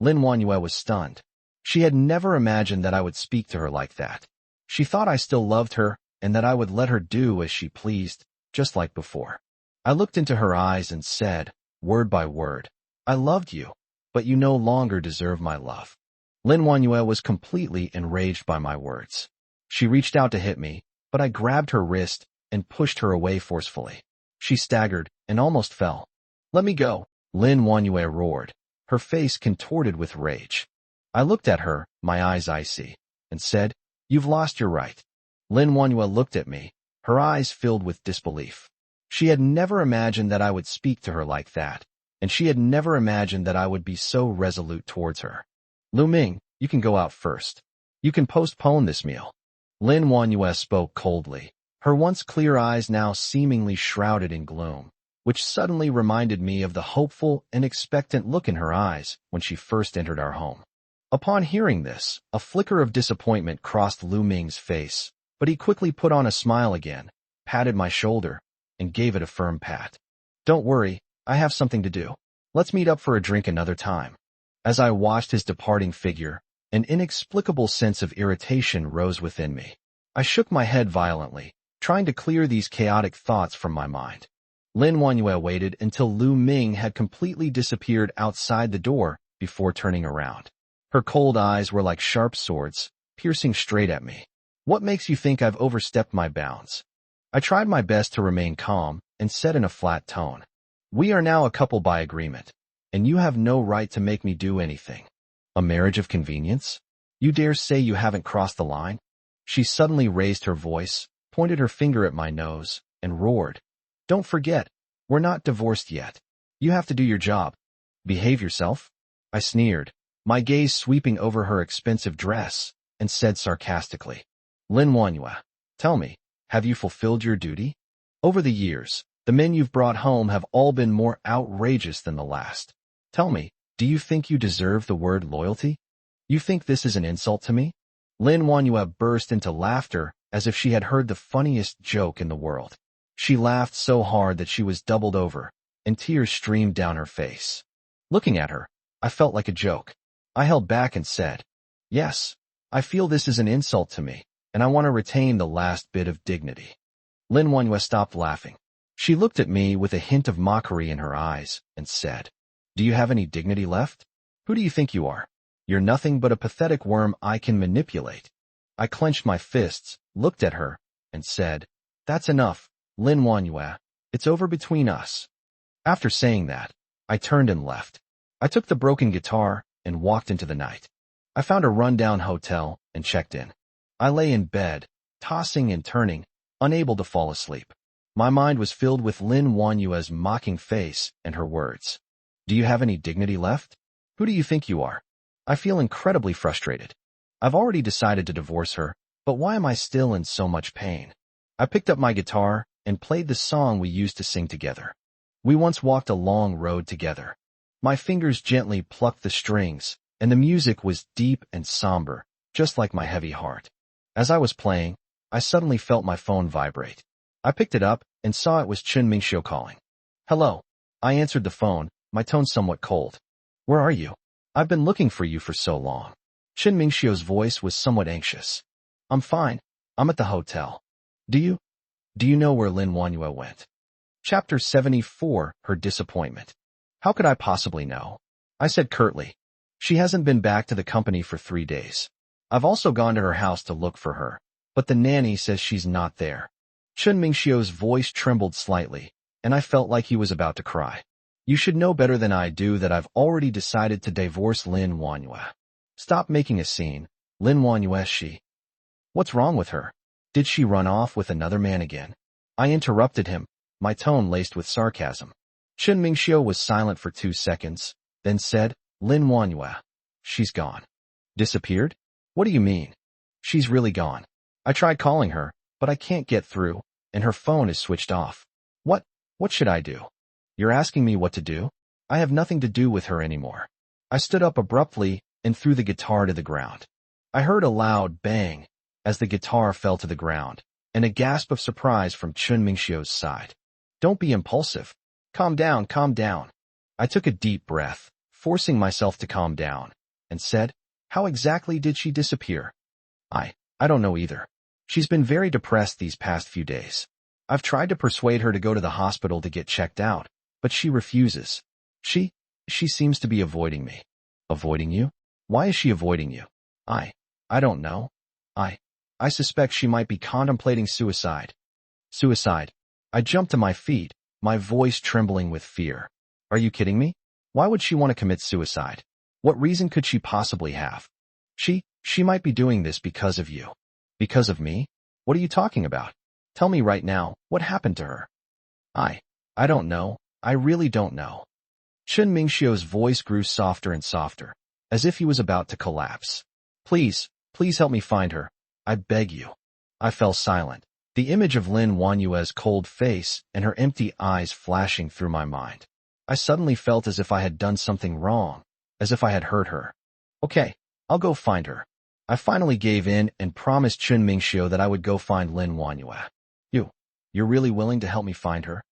Lin Wanyue was stunned. She had never imagined that I would speak to her like that. She thought I still loved her and that I would let her do as she pleased, just like before. I looked into her eyes and said, word by word, "I loved you, but you no longer deserve my love." Lin Wanyue was completely enraged by my words. She reached out to hit me, but I grabbed her wrist and pushed her away forcefully. She staggered and almost fell. "Let me go," Lin Wanyue roared, her face contorted with rage. I looked at her, my eyes icy, and said, "You've lost your right." Lin Wanyue looked at me, her eyes filled with disbelief. She had never imagined that I would speak to her like that, and she had never imagined that I would be so resolute towards her. "Lu Ming, you can go out first. You can postpone this meal." Lin Wanyue spoke coldly, her once clear eyes now seemingly shrouded in gloom, which suddenly reminded me of the hopeful and expectant look in her eyes when she first entered our home. Upon hearing this, a flicker of disappointment crossed Lu Ming's face, but he quickly put on a smile again, patted my shoulder, and gave it a firm pat. "Don't worry, I have something to do. Let's meet up for a drink another time." As I watched his departing figure, an inexplicable sense of irritation rose within me. I shook my head violently, trying to clear these chaotic thoughts from my mind. Lin Wanyue waited until Lu Ming had completely disappeared outside the door before turning around. Her cold eyes were like sharp swords, piercing straight at me. "What makes you think I've overstepped my bounds?" I tried my best to remain calm and said in a flat tone, "We are now a couple by agreement, and you have no right to make me do anything. A marriage of convenience? You dare say you haven't crossed the line?" She suddenly raised her voice, pointed her finger at my nose, and roared, "Don't forget, we're not divorced yet. You have to do your job. Behave yourself." I sneered, my gaze sweeping over her expensive dress, and said sarcastically, "Lin Wanyue, tell me, have you fulfilled your duty?" Over the years, the men you've brought home have all been more outrageous than the last. Tell me, do you think you deserve the word loyalty? You think this is an insult to me? Lin Wanyue burst into laughter as if she had heard the funniest joke in the world. She laughed so hard that she was doubled over, and tears streamed down her face. Looking at her, I felt like a joke. I held back and said, "Yes, I feel this is an insult to me, and I want to retain the last bit of dignity." Lin Wanyue stopped laughing. She looked at me with a hint of mockery in her eyes and said, "Do you have any dignity left? Who do you think you are? You're nothing but a pathetic worm I can manipulate." I clenched my fists, looked at her, and said, "That's enough, Lin Wanyue. It's over between us." After saying that, I turned and left. I took the broken guitar and walked into the night. I found a rundown hotel and checked in. I lay in bed, tossing and turning, unable to fall asleep. My mind was filled with Lin Wanyue's mocking face and her words. "Do you have any dignity left? Who do you think you are?" I feel incredibly frustrated. I've already decided to divorce her, but why am I still in so much pain? I picked up my guitar and played the song we used to sing together. We once walked a long road together. My fingers gently plucked the strings, and the music was deep and somber, just like my heavy heart. As I was playing, I suddenly felt my phone vibrate. I picked it up and saw it was Chun Mingxiu calling. "Hello." I answered the phone, my tone somewhat cold. "Where are you? I've been looking for you for so long." Chun Mingxiu's voice was somewhat anxious. "I'm fine. I'm at the hotel. Do you know where Lin Wanyue went?" Chapter 74, Her Disappointment. "How could I possibly know?" I said curtly. "She hasn't been back to the company for 3 days. I've also gone to her house to look for her, but the nanny says she's not there." Chun Mingxiu's voice trembled slightly, and I felt like he was about to cry. "You should know better than I do that I've already decided to divorce Lin Wanyue." "Stop making a scene, Lin Wanyue. What's wrong with her? Did she run off with another man again?" I interrupted him, my tone laced with sarcasm. Chun Mingxiu was silent for 2 seconds, then said, "Lin Wanyue. She's gone." "Disappeared? What do you mean?" "She's really gone. I tried calling her, but I can't get through, and her phone is switched off." What should I do?" "You're asking me what to do? I have nothing to do with her anymore." I stood up abruptly and threw the guitar to the ground. I heard a loud bang as the guitar fell to the ground, and a gasp of surprise from Chun Mingxiu's side. "Don't be impulsive. Calm down, calm down." I took a deep breath, forcing myself to calm down, and said, "How exactly did she disappear?" I don't know either. She's been very depressed these past few days. I've tried to persuade her to go to the hospital to get checked out, but she refuses. She seems to be avoiding me." "Avoiding you? Why is she avoiding you?" I don't know. I suspect she might be contemplating suicide." "Suicide?" I jumped to my feet, my voice trembling with fear. "Are you kidding me? Why would she want to commit suicide? What reason could she possibly have? She might be doing this because of you." "Because of me? What are you talking about? Tell me right now, what happened to her?" I don't know. I really don't know." Chun Mingxiu's voice grew softer and softer, as if he was about to collapse. Please help me find her. I beg you." I fell silent, the image of Lin Wanyue's cold face and her empty eyes flashing through my mind. I suddenly felt as if I had done something wrong, as if I had hurt her. "Okay, I'll go find her." I finally gave in and promised Chun Mingxiu that I would go find Lin Wanyue. You're really willing to help me find her?"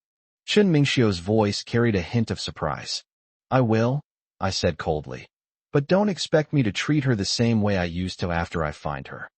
Chun Mingxiu's voice carried a hint of surprise. "I will," I said coldly. "But don't expect me to treat her the same way I used to after I find her."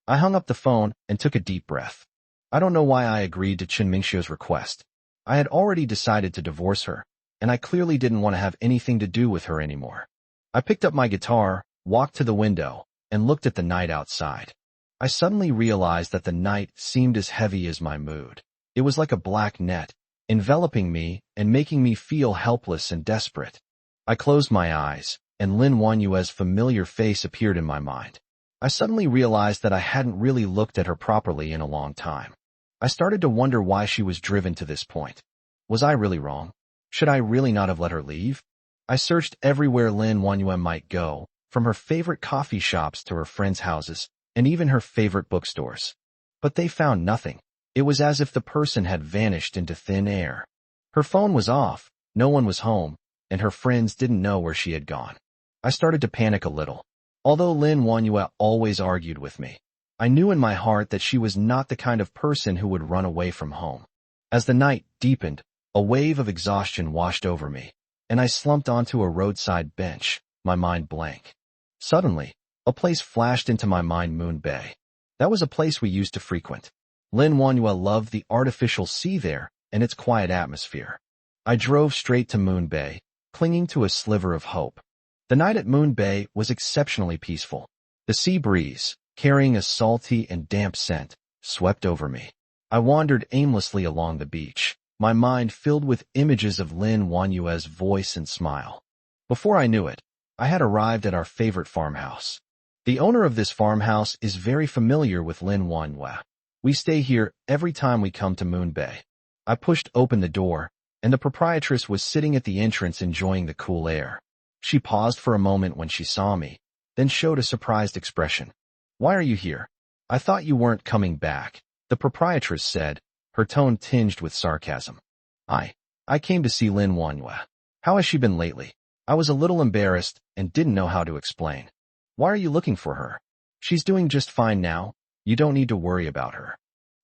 I hung up the phone and took a deep breath. I don't know why I agreed to Chun Mingxiu's request. I had already decided to divorce her, and I clearly didn't want to have anything to do with her anymore. I picked up my guitar, walked to the window, and looked at the night outside. I suddenly realized that the night seemed as heavy as my mood. It was like a black net, enveloping me and making me feel helpless and desperate. I closed my eyes, and Lin Wanyue's familiar face appeared in my mind. I suddenly realized that I hadn't really looked at her properly in a long time. I started to wonder why she was driven to this point. Was I really wrong? Should I really not have let her leave? I searched everywhere Lin Wanyue might go, from her favorite coffee shops to her friends' houses, and even her favorite bookstores. But they found nothing. It was as if the person had vanished into thin air. Her phone was off, no one was home, and her friends didn't know where she had gone. I started to panic a little. Although Lin Wanyue always argued with me, I knew in my heart that she was not the kind of person who would run away from home. As the night deepened, a wave of exhaustion washed over me, and I slumped onto a roadside bench, my mind blank. Suddenly, a place flashed into my mind: Moon Bay. That was a place we used to frequent. Lin Wanyue loved the artificial sea there and its quiet atmosphere. I drove straight to Moon Bay, clinging to a sliver of hope. The night at Moon Bay was exceptionally peaceful. The sea breeze, carrying a salty and damp scent, swept over me. I wandered aimlessly along the beach, my mind filled with images of Lin Wanyue's voice and smile. Before I knew it, I had arrived at our favorite farmhouse. The owner of this farmhouse is very familiar with Lin Wanyue. We stay here every time we come to Moon Bay. I pushed open the door, and the proprietress was sitting at the entrance enjoying the cool air. She paused for a moment when she saw me, then showed a surprised expression. "Why are you here? I thought you weren't coming back," the proprietress said, her tone tinged with sarcasm. I came to see Lin Wanyue. How has she been lately?" I was a little embarrassed and didn't know how to explain. "Why are you looking for her? She's doing just fine now. You don't need to worry about her."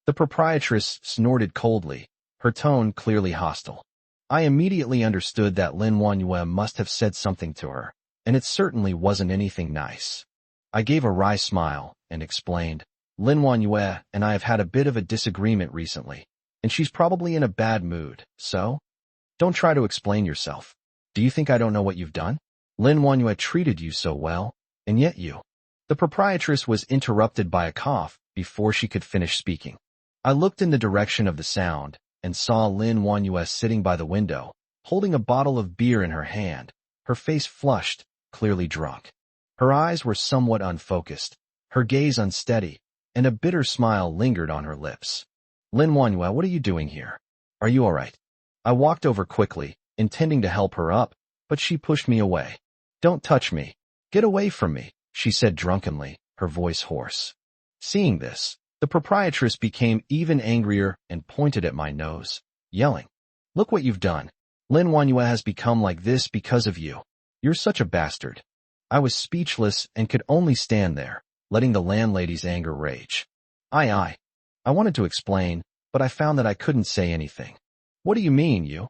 The proprietress snorted coldly, her tone clearly hostile. I immediately understood that Lin Wanyue must have said something to her, and it certainly wasn't anything nice. I gave a wry smile and explained, "Lin Wanyue and I have had a bit of a disagreement recently, and she's probably in a bad mood, so? Don't try to explain yourself. Do you think I don't know what you've done? Lin Wanyue treated you so well, and yet you..." The proprietress was interrupted by a cough before she could finish speaking. I looked in the direction of the sound and saw Lin Wanyue sitting by the window, holding a bottle of beer in her hand, her face flushed, clearly drunk. Her eyes were somewhat unfocused, her gaze unsteady, and a bitter smile lingered on her lips. "Lin Wanyue, what are you doing here? Are you all right?" I walked over quickly, intending to help her up, but she pushed me away. "Don't touch me. Get away from me," she said drunkenly, her voice hoarse. Seeing this, the proprietress became even angrier and pointed at my nose, yelling, "Look what you've done. Lin Wanyue has become like this because of you. You're such a bastard." I was speechless and could only stand there, letting the landlady's anger rage. I wanted to explain, but I found that I couldn't say anything. "What do you mean, you?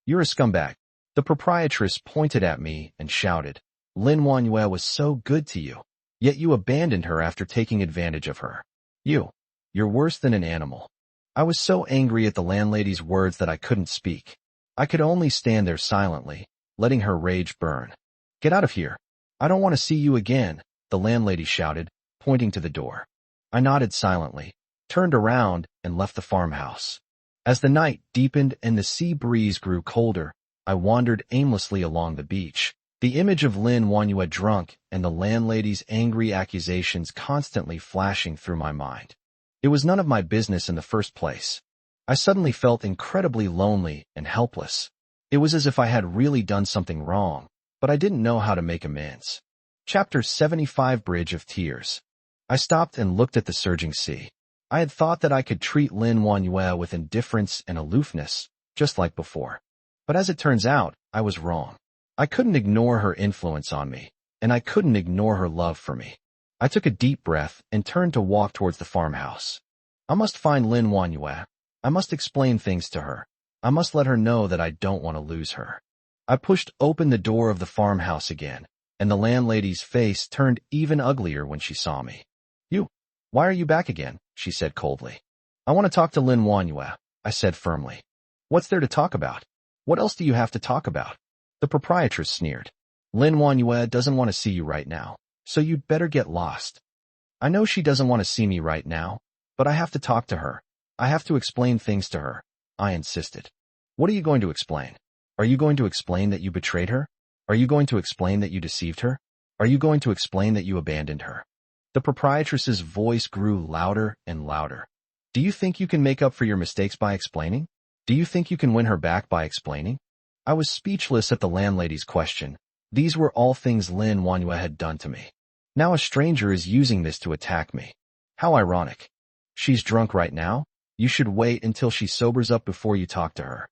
You're a scumbag." The proprietress pointed at me and shouted, "Lin Wanyue was so good to you, yet you abandoned her after taking advantage of her. You're worse than an animal." I was so angry at the landlady's words that I couldn't speak. I could only stand there silently, letting her rage burn. "Get out of here. I don't want to see you again," the landlady shouted, pointing to the door. I nodded silently, turned around, and left the farmhouse. As the night deepened and the sea breeze grew colder, I wandered aimlessly along the beach, the image of Lin Wanyue drunk and the landlady's angry accusations constantly flashing through my mind. It was none of my business in the first place. I suddenly felt incredibly lonely and helpless. It was as if I had really done something wrong, but I didn't know how to make amends. Chapter 75: Bridge of Tears. I stopped and looked at the surging sea. I had thought that I could treat Lin Wanyue with indifference and aloofness, just like before. But as it turns out, I was wrong. I couldn't ignore her influence on me, and I couldn't ignore her love for me. I took a deep breath and turned to walk towards the farmhouse. I must find Lin Wanyue. I must explain things to her. I must let her know that I don't want to lose her. I pushed open the door of the farmhouse again, and the landlady's face turned even uglier when she saw me. Why are you back again?" she said coldly. "I want to talk to Lin Wanyue," I said firmly. "What's there to talk about? What else do you have to talk about?" The proprietress sneered. "Lin Wanyue doesn't want to see you right now, so you'd better get lost." "I know she doesn't want to see me right now, but I have to talk to her. I have to explain things to her," I insisted. "What are you going to explain? Are you going to explain that you betrayed her? Are you going to explain that you deceived her? Are you going to explain that you abandoned her?" The proprietress's voice grew louder and louder. "Do you think you can make up for your mistakes by explaining? Do you think you can win her back by explaining?" I was speechless at the landlady's question. These were all things Lin Wanyue had done to me. Now a stranger is using this to attack me. How ironic. She's drunk right now, You should wait until she sobers up before you talk to her.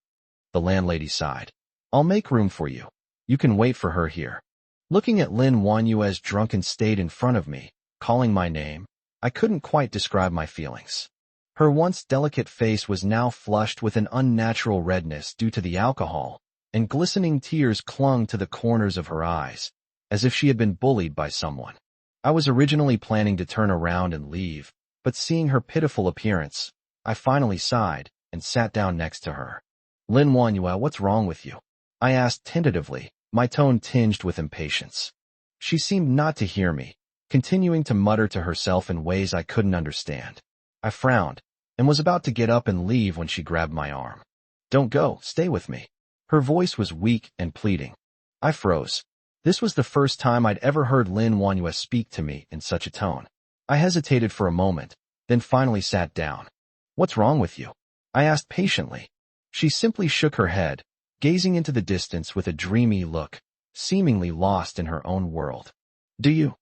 The landlady sighed. I'll make room for you. You can wait for her here. Looking at Lin Wanyue's drunken state in front of me, calling my name, I couldn't quite describe my feelings. Her once delicate face was now flushed with an unnatural redness due to the alcohol, and glistening tears clung to the corners of her eyes, as if she had been bullied by someone. I was originally planning to turn around and leave, but seeing her pitiful appearance, I finally sighed and sat down next to her. Lin Wanyue, what's wrong with you? I asked tentatively, my tone tinged with impatience. She seemed not to hear me, continuing to mutter to herself in ways I couldn't understand. I frowned, and was about to get up and leave when she grabbed my arm. Don't go, stay with me. Her voice was weak and pleading. I froze. This was the first time I'd ever heard Lin Wanyue speak to me in such a tone. I hesitated for a moment, then finally sat down. What's wrong with you? I asked patiently. She simply shook her head, gazing into the distance with a dreamy look, seemingly lost in her own world. Do you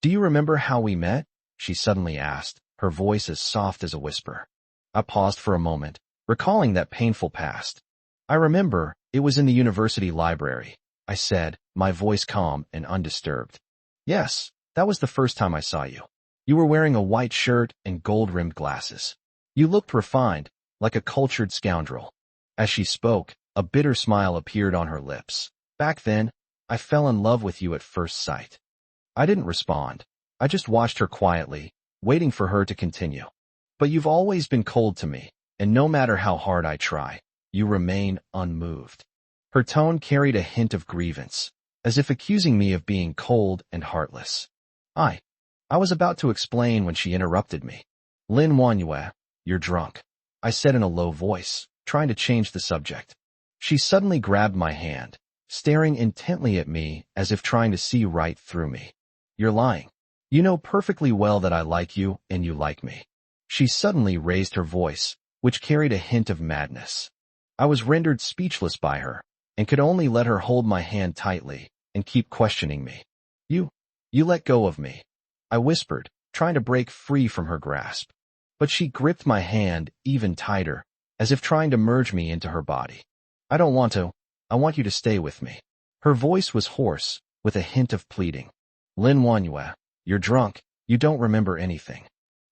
remember how we met? She suddenly asked, her voice as soft as a whisper. I paused for a moment, recalling that painful past. I remember, it was in the university library, I said, my voice calm and undisturbed. Yes, that was the first time I saw you. You were wearing a white shirt and gold-rimmed glasses. You looked refined, like a cultured scoundrel. As she spoke, a bitter smile appeared on her lips. Back then, I fell in love with you at first sight. I didn't respond. I just watched her quietly, waiting for her to continue. But you've always been cold to me, and no matter how hard I try, you remain unmoved. Her tone carried a hint of grievance, as if accusing me of being cold and heartless. I was about to explain when she interrupted me. Lin Wanyue, you're drunk, I said in a low voice, trying to change the subject. She suddenly grabbed my hand, staring intently at me as if trying to see right through me. You're lying. You know perfectly well that I like you and you like me. She suddenly raised her voice, which carried a hint of madness. I was rendered speechless by her, and could only let her hold my hand tightly and keep questioning me. You let go of me, I whispered, trying to break free from her grasp. But she gripped my hand even tighter, as if trying to merge me into her body. I don't want to. I want you to stay with me. Her voice was hoarse, with a hint of pleading. Lin Wanyue, you're drunk. You don't remember anything.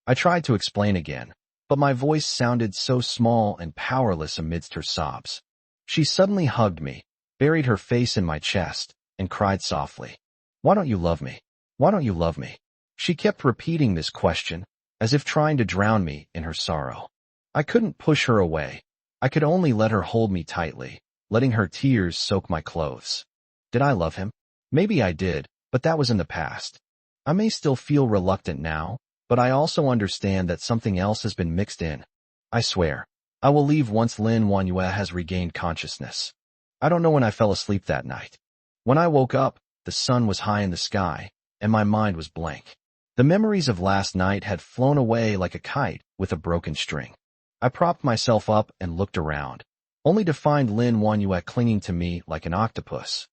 I tried to explain again, but my voice sounded so small and powerless amidst her sobs. She suddenly hugged me, buried her face in my chest, and cried softly. Why don't you love me? Why don't you love me? She kept repeating this question, as if trying to drown me in her sorrow. I couldn't push her away. I could only let her hold me tightly, letting her tears soak my clothes. Did I love him? Maybe I did, but that was in the past. I may still feel reluctant now, but I also understand that something else has been mixed in. I swear, I will leave once Lin Wanyue has regained consciousness. I don't know when I fell asleep that night. When I woke up, the sun was high in the sky, and my mind was blank. The memories of last night had flown away like a kite with a broken string. I propped myself up and looked around, only to find Lin Wanyue clinging to me like an octopus.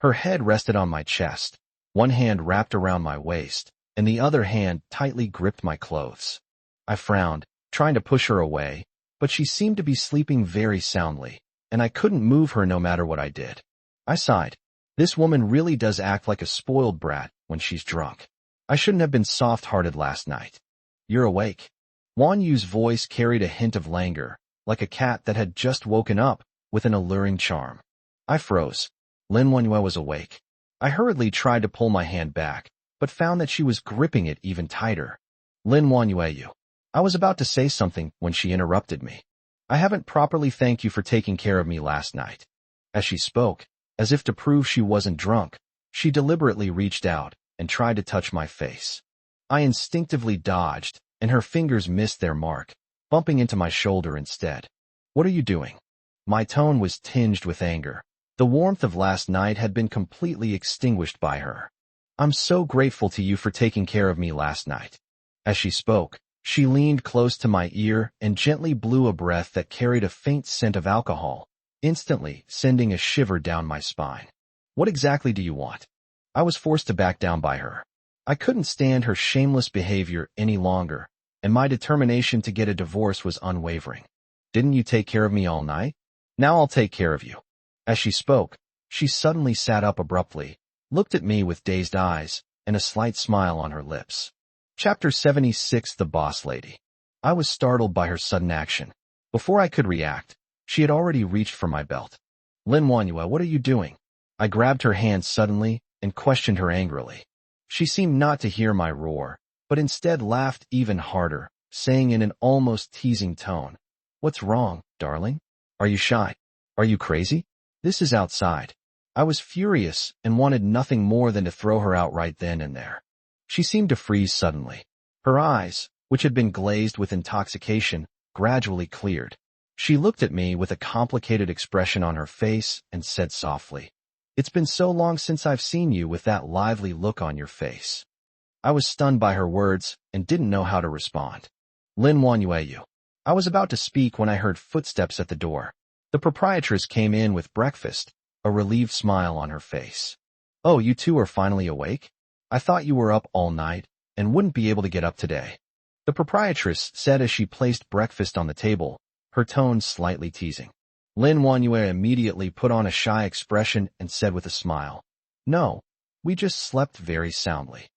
Her head rested on my chest, one hand wrapped around my waist, and the other hand tightly gripped my clothes. I frowned, trying to push her away, but she seemed to be sleeping very soundly, and I couldn't move her no matter what I did. I sighed. This woman really does act like a spoiled brat when she's drunk. I shouldn't have been soft-hearted last night. You're awake. Wan Yu's voice carried a hint of languor, like a cat that had just woken up, with an alluring charm. I froze. Lin Wanyue was awake. I hurriedly tried to pull my hand back, but found that she was gripping it even tighter. Lin Wanyue, I was about to say something when she interrupted me. I haven't properly thanked you for taking care of me last night. As she spoke, as if to prove she wasn't drunk, she deliberately reached out and tried to touch my face. I instinctively dodged, and her fingers missed their mark, bumping into my shoulder instead. What are you doing? My tone was tinged with anger. The warmth of last night had been completely extinguished by her. I'm so grateful to you for taking care of me last night. As she spoke, she leaned close to my ear and gently blew a breath that carried a faint scent of alcohol, instantly sending a shiver down my spine. What exactly do you want? I was forced to back down by her. I couldn't stand her shameless behavior any longer, and my determination to get a divorce was unwavering. Didn't you take care of me all night? Now I'll take care of you. As she spoke, she suddenly sat up abruptly, looked at me with dazed eyes, and a slight smile on her lips. Chapter 76. The Boss Lady. I was startled by her sudden action. Before I could react, she had already reached for my belt. Lin Wanyue, what are you doing? I grabbed her hand suddenly and questioned her angrily. She seemed not to hear my roar, but instead laughed even harder, saying in an almost teasing tone, "What's wrong, darling? Are you shy? Are you crazy? This is outside." I was furious and wanted nothing more than to throw her out right then and there. She seemed to freeze suddenly. Her eyes, which had been glazed with intoxication, gradually cleared. She looked at me with a complicated expression on her face and said softly, "It's been so long since I've seen you with that lively look on your face." I was stunned by her words and didn't know how to respond. Lin Wanyue. I was about to speak when I heard footsteps at the door. The proprietress came in with breakfast, a relieved smile on her face. "Oh, you two are finally awake? I thought you were up all night and wouldn't be able to get up today," the proprietress said as she placed breakfast on the table, her tone slightly teasing. Lin Wanyue immediately put on a shy expression and said with a smile, "No, we just slept very soundly."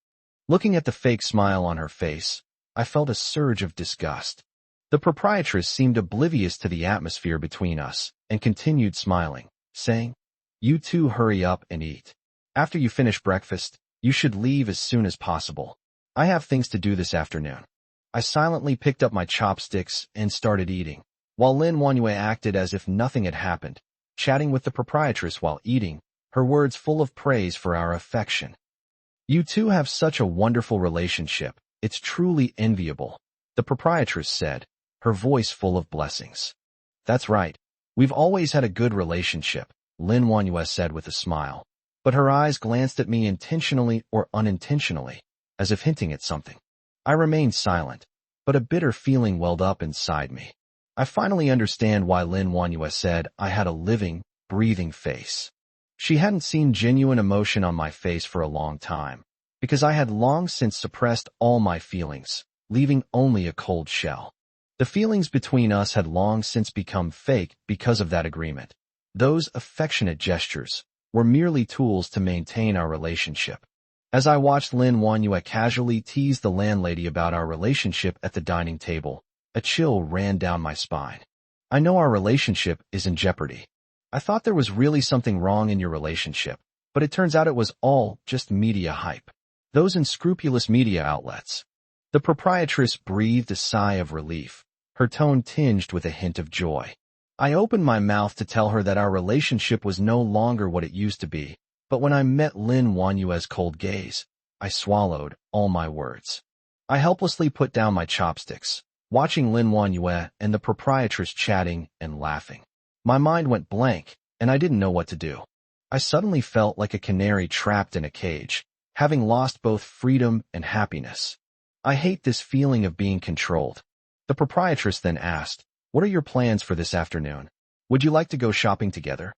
Looking at the fake smile on her face, I felt a surge of disgust. The proprietress seemed oblivious to the atmosphere between us and continued smiling, saying, "You two hurry up and eat. After you finish breakfast, you should leave as soon as possible. I have things to do this afternoon." I silently picked up my chopsticks and started eating, while Lin Wanyue acted as if nothing had happened, chatting with the proprietress while eating, her words full of praise for our affection. "You two have such a wonderful relationship. It's truly enviable," the proprietress said, her voice full of blessings. "That's right. We've always had a good relationship," Lin Wanyue said with a smile, but her eyes glanced at me intentionally or unintentionally, as if hinting at something. I remained silent, but a bitter feeling welled up inside me. I finally understand why Lin Wanyue said I had a living, breathing face. She hadn't seen genuine emotion on my face for a long time, because I had long since suppressed all my feelings, leaving only a cold shell. The feelings between us had long since become fake because of that agreement. Those affectionate gestures were merely tools to maintain our relationship. As I watched Lin Wanyue casually tease the landlady about our relationship at the dining table, a chill ran down my spine. I know our relationship is in jeopardy. I thought there was really something wrong in your relationship, but it turns out it was all just media hype. Those unscrupulous media outlets. The proprietress breathed a sigh of relief, her tone tinged with a hint of joy. I opened my mouth to tell her that our relationship was no longer what it used to be, but when I met Lin Wanyue's cold gaze, I swallowed all my words. I helplessly put down my chopsticks, watching Lin Wanyue and the proprietress chatting and laughing. My mind went blank, and I didn't know what to do. I suddenly felt like a canary trapped in a cage, having lost both freedom and happiness. I hate this feeling of being controlled. The proprietress then asked, "What are your plans for this afternoon? Would you like to go shopping together?"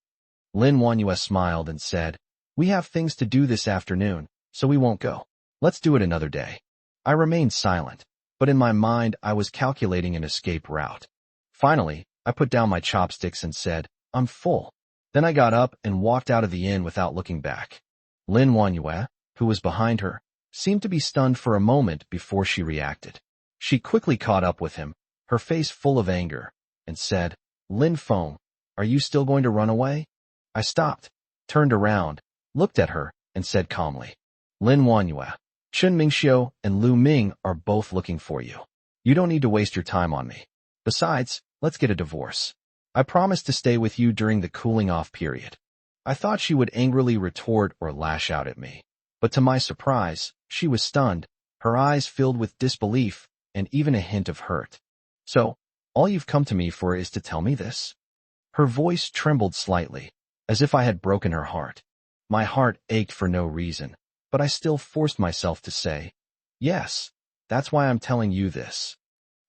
Lin Wanyue smiled and said, "We have things to do this afternoon, so we won't go. Let's do it another day." I remained silent, but in my mind I was calculating an escape route. Finally, I put down my chopsticks and said, "I'm full." Then I got up and walked out of the inn without looking back. Lin Wanyue, who was behind her, seemed to be stunned for a moment before she reacted. She quickly caught up with him, her face full of anger, and said, "Lin Feng, are you still going to run away?" I stopped, turned around, looked at her, and said calmly, "Lin Wanyue, Chen Mingxiu and Lu Ming are both looking for you. You don't need to waste your time on me. Besides, let's get a divorce. I promise to stay with you during the cooling-off period." I thought she would angrily retort or lash out at me, but to my surprise, she was stunned, her eyes filled with disbelief and even a hint of hurt. "So, all you've come to me for is to tell me this?" Her voice trembled slightly, as if I had broken her heart. My heart ached for no reason, but I still forced myself to say, "Yes, that's why I'm telling you this."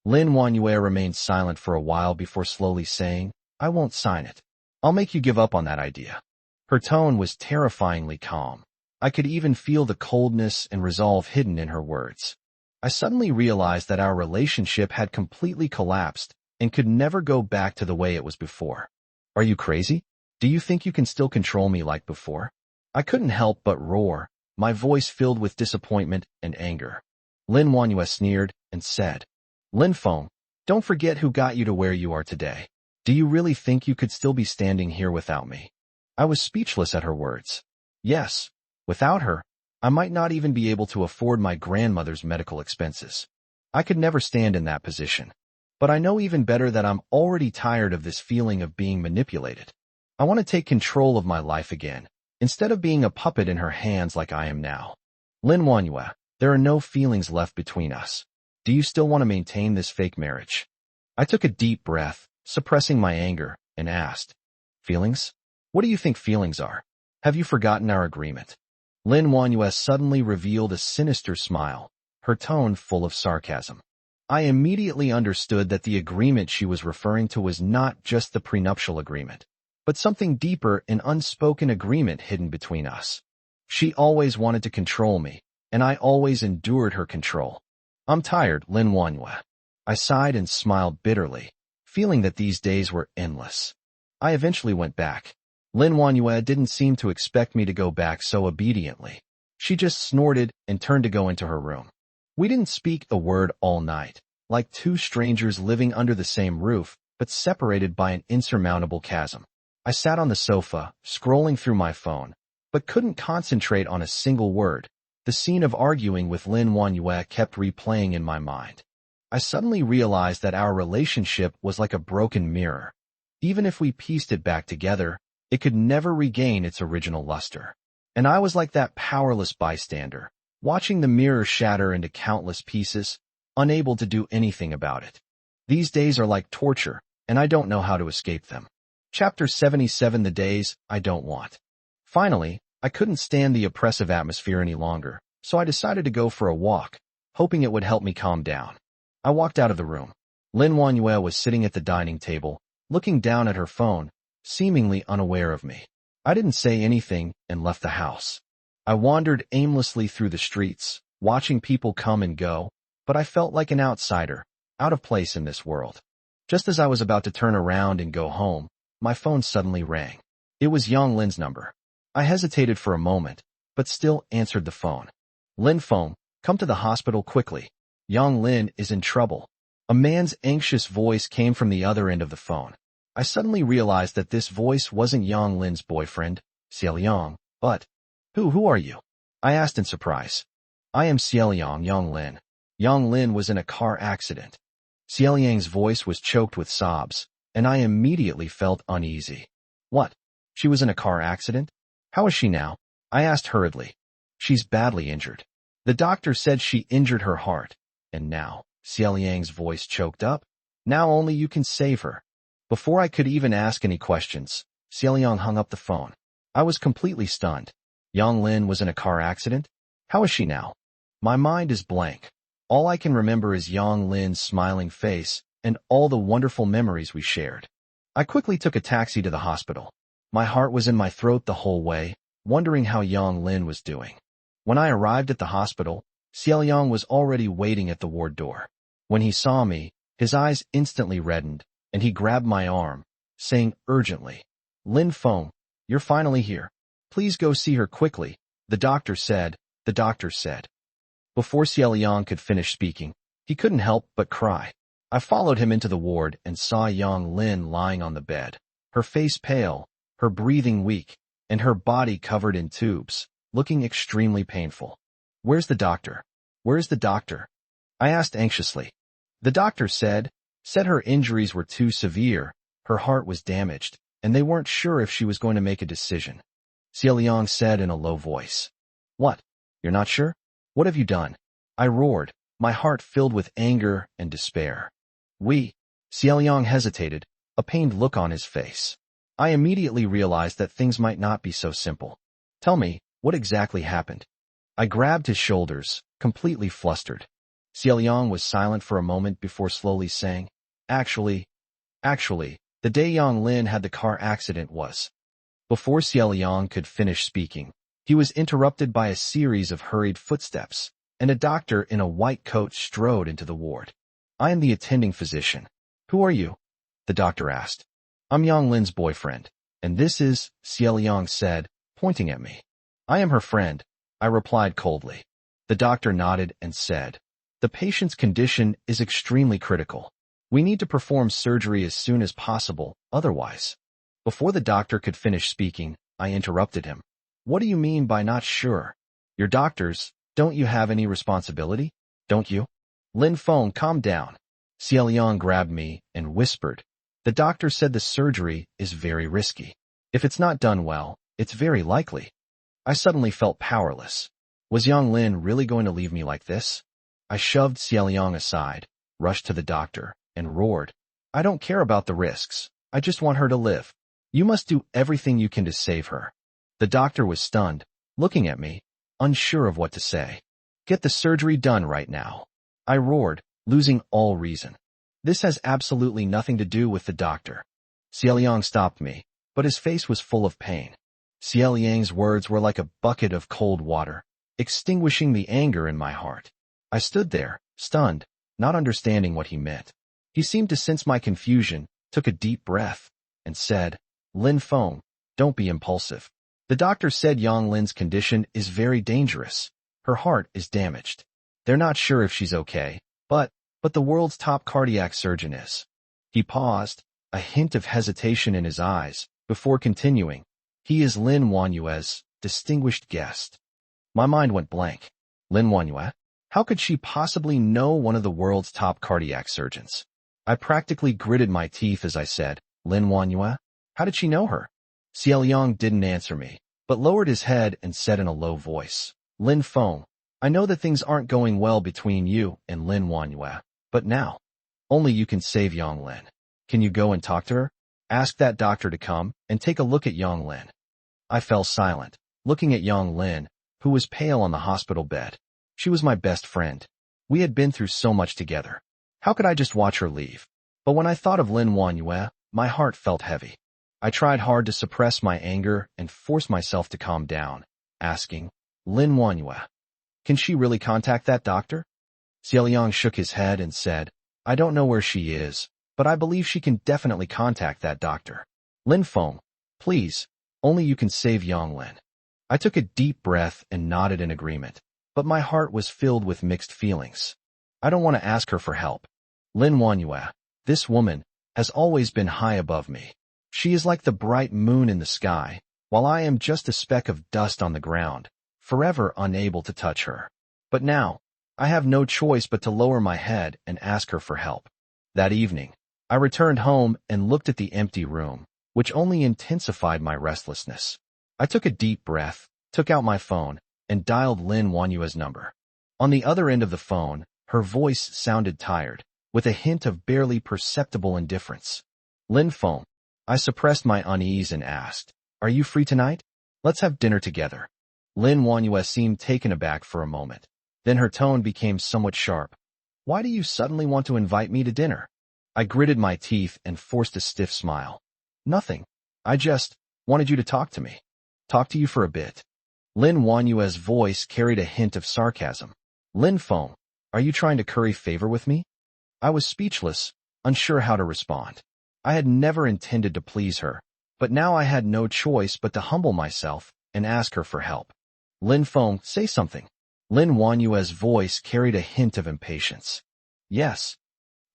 Lin Wanyue remained silent for a while before slowly saying, "I won't sign it. I'll make you give up on that idea." Her tone was terrifyingly calm. I could even feel the coldness and resolve hidden in her words. I suddenly realized that our relationship had completely collapsed and could never go back to the way it was before. Are you crazy? Do you think you can still control me like before? I couldn't help but roar, my voice filled with disappointment and anger. Lin Wanhua sneered and said, Lin Feng, don't forget who got you to where you are today. Do you really think you could still be standing here without me? I was speechless at her words. Yes, without her, I might not even be able to afford my grandmother's medical expenses. I could never stand in that position. But I know even better that I'm already tired of this feeling of being manipulated. I want to take control of my life again, instead of being a puppet in her hands like I am now. Lin Wanhua, there are no feelings left between us. Do you still want to maintain this fake marriage? I took a deep breath, suppressing my anger, and asked, Feelings? What do you think feelings are? Have you forgotten our agreement? Lin Wanhua suddenly revealed a sinister smile, her tone full of sarcasm. I immediately understood that the agreement she was referring to was not just the prenuptial agreement, but something deeper, an unspoken agreement hidden between us. She always wanted to control me, and I always endured her control. I'm tired, Lin Wanhua. I sighed and smiled bitterly, feeling that these days were endless. I eventually went back. Lin Wanhua didn't seem to expect me to go back so obediently. She just snorted and turned to go into her room. We didn't speak a word all night, like two strangers living under the same roof, but separated by an insurmountable chasm. I sat on the sofa, scrolling through my phone, but couldn't concentrate on a single word. The scene of arguing with Lin Wanhua kept replaying in my mind. I suddenly realized that our relationship was like a broken mirror. Even if we pieced it back together, it could never regain its original luster. And I was like that powerless bystander, watching the mirror shatter into countless pieces, unable to do anything about it. These days are like torture, and I don't know how to escape them. Chapter 77: The Days I Don't Want. Finally, I couldn't stand the oppressive atmosphere any longer, so I decided to go for a walk, hoping it would help me calm down. I walked out of the room. Lin Wanhua was sitting at the dining table, looking down at her phone, seemingly unaware of me. I didn't say anything and left the house. I wandered aimlessly through the streets, watching people come and go, but I felt like an outsider, out of place in this world. Just as I was about to turn around and go home, my phone suddenly rang. It was Yang Lin's number. I hesitated for a moment, but still answered the phone. Lin Feng, come to the hospital quickly. Yang Lin is in trouble. A man's anxious voice came from the other end of the phone. I suddenly realized that this voice wasn't Yang Lin's boyfriend, Xiaoliang, but, Who are you? I asked in surprise. I am Xiaoliang, Yang Lin. Yang Lin was in a car accident. Xiaoliang's voice was choked with sobs, and I immediately felt uneasy. What? She was in a car accident? How is she now? I asked hurriedly. She's badly injured. The doctor said she injured her heart. And now, Xiaoliang's voice choked up, now only you can save her. Before I could even ask any questions, Xiaoliang hung up the phone. I was completely stunned. Yang Lin was in a car accident? How is she now? My mind is blank. All I can remember is Yang Lin's smiling face and all the wonderful memories we shared. I quickly took a taxi to the hospital. My heart was in my throat the whole way, wondering how Yang Lin was doing. When I arrived at the hospital, Xiaoliang was already waiting at the ward door. When he saw me, his eyes instantly reddened, and he grabbed my arm, saying urgently, Lin Feng, you're finally here. Please go see her quickly, the doctor said. Before Xiaoliang could finish speaking, he couldn't help but cry. I followed him into the ward and saw Yang Lin lying on the bed, her face pale, her breathing weak, and her body covered in tubes, looking extremely painful. Where's the doctor? Where's the doctor? I asked anxiously. The doctor said her injuries were too severe, her heart was damaged, and they weren't sure if she was going to make a decision. Xiaoliang said in a low voice. What? You're not sure? What have you done? I roared, my heart filled with anger and despair. Xiaoliang hesitated, a pained look on his face. I immediately realized that things might not be so simple. Tell me, what exactly happened? I grabbed his shoulders, completely flustered. Xiaoliang was silent for a moment before slowly saying, Actually, the day Yang Lin had the car accident was. Before Xiaoliang could finish speaking, he was interrupted by a series of hurried footsteps. and a doctor in a white coat strode into the ward. "I am the attending physician." "Who are you?" the doctor asked. "I'm Yang Lin's boyfriend, and this is," Xiao Yang said, pointing at me. "I am her friend," I replied coldly. The doctor nodded and said, "The patient's condition is extremely critical. We need to perform surgery as soon as possible, otherwise." Before the doctor could finish speaking, I interrupted him. "What do you mean by not sure? You're doctors, don't you have any responsibility? Don't you?" "Lin Feng, calm down." Xiao Yang grabbed me and whispered, "The doctor said the surgery is very risky. If it's not done well, it's very likely." I suddenly felt powerless. Was Yang Lin really going to leave me like this? I shoved Xiao Yang aside, rushed to the doctor, and roared, "I don't care about the risks. I just want her to live. You must do everything you can to save her." The doctor was stunned, looking at me, unsure of what to say. "Get the surgery done right now," I roared, losing all reason. "This has absolutely nothing to do with the doctor." Xiao Yang stopped me, but his face was full of pain. Xiao Yang's words were like a bucket of cold water, extinguishing the anger in my heart. I stood there, stunned, not understanding what he meant. He seemed to sense my confusion, took a deep breath, and said, "Lin Feng, don't be impulsive. The doctor said Yang Lin's condition is very dangerous. Her heart is damaged. They're not sure if she's okay, but the world's top cardiac surgeon is." He paused, a hint of hesitation in his eyes, before continuing, "He is Lin Wanyue's distinguished guest." My mind went blank. Lin Wanyue? How could she possibly know one of the world's top cardiac surgeons? I practically gritted my teeth as I said, "Lin Wanyue? How did she know her?" Xiao Yang didn't answer me, but lowered his head and said in a low voice, "Lin Feng, I know that things aren't going well between you and Lin Wanyue, but now, only you can save Yang Lin. Can you go and talk to her? Ask that doctor to come and take a look at Yang Lin." I fell silent, looking at Yang Lin, who was pale on the hospital bed. She was my best friend. We had been through so much together. How could I just watch her leave? But when I thought of Lin Wanyue, my heart felt heavy. I tried hard to suppress my anger and force myself to calm down, asking, "Lin Wanyue, can she really contact that doctor?" Xiao Yang shook his head and said, "I don't know where she is, but I believe she can definitely contact that doctor. Lin Feng, please, only you can save Yang Lin." I took a deep breath and nodded in agreement, but my heart was filled with mixed feelings. I don't want to ask her for help. Lin Wanyue, this woman, has always been high above me. She is like the bright moon in the sky, while I am just a speck of dust on the ground, forever unable to touch her. But now, I have no choice but to lower my head and ask her for help. That evening, I returned home and looked at the empty room, which only intensified my restlessness. I took a deep breath, took out my phone, and dialed Lin Wanyue's number. On the other end of the phone, her voice sounded tired, with a hint of barely perceptible indifference. "Lin Feng." I suppressed my unease and asked, "Are you free tonight? Let's have dinner together." Lin Wanyue seemed taken aback for a moment. Then her tone became somewhat sharp. "Why do you suddenly want to invite me to dinner?" I gritted my teeth and forced a stiff smile. "Nothing. I just wanted you to talk to me. Talk to you for a bit." Lin Wanyue's voice carried a hint of sarcasm. "Lin Feng, are you trying to curry favor with me?" I was speechless, unsure how to respond. I had never intended to please her, but now I had no choice but to humble myself and ask her for help. "Lin Feng, say something." Lin Wanyue's voice carried a hint of impatience. "Yes."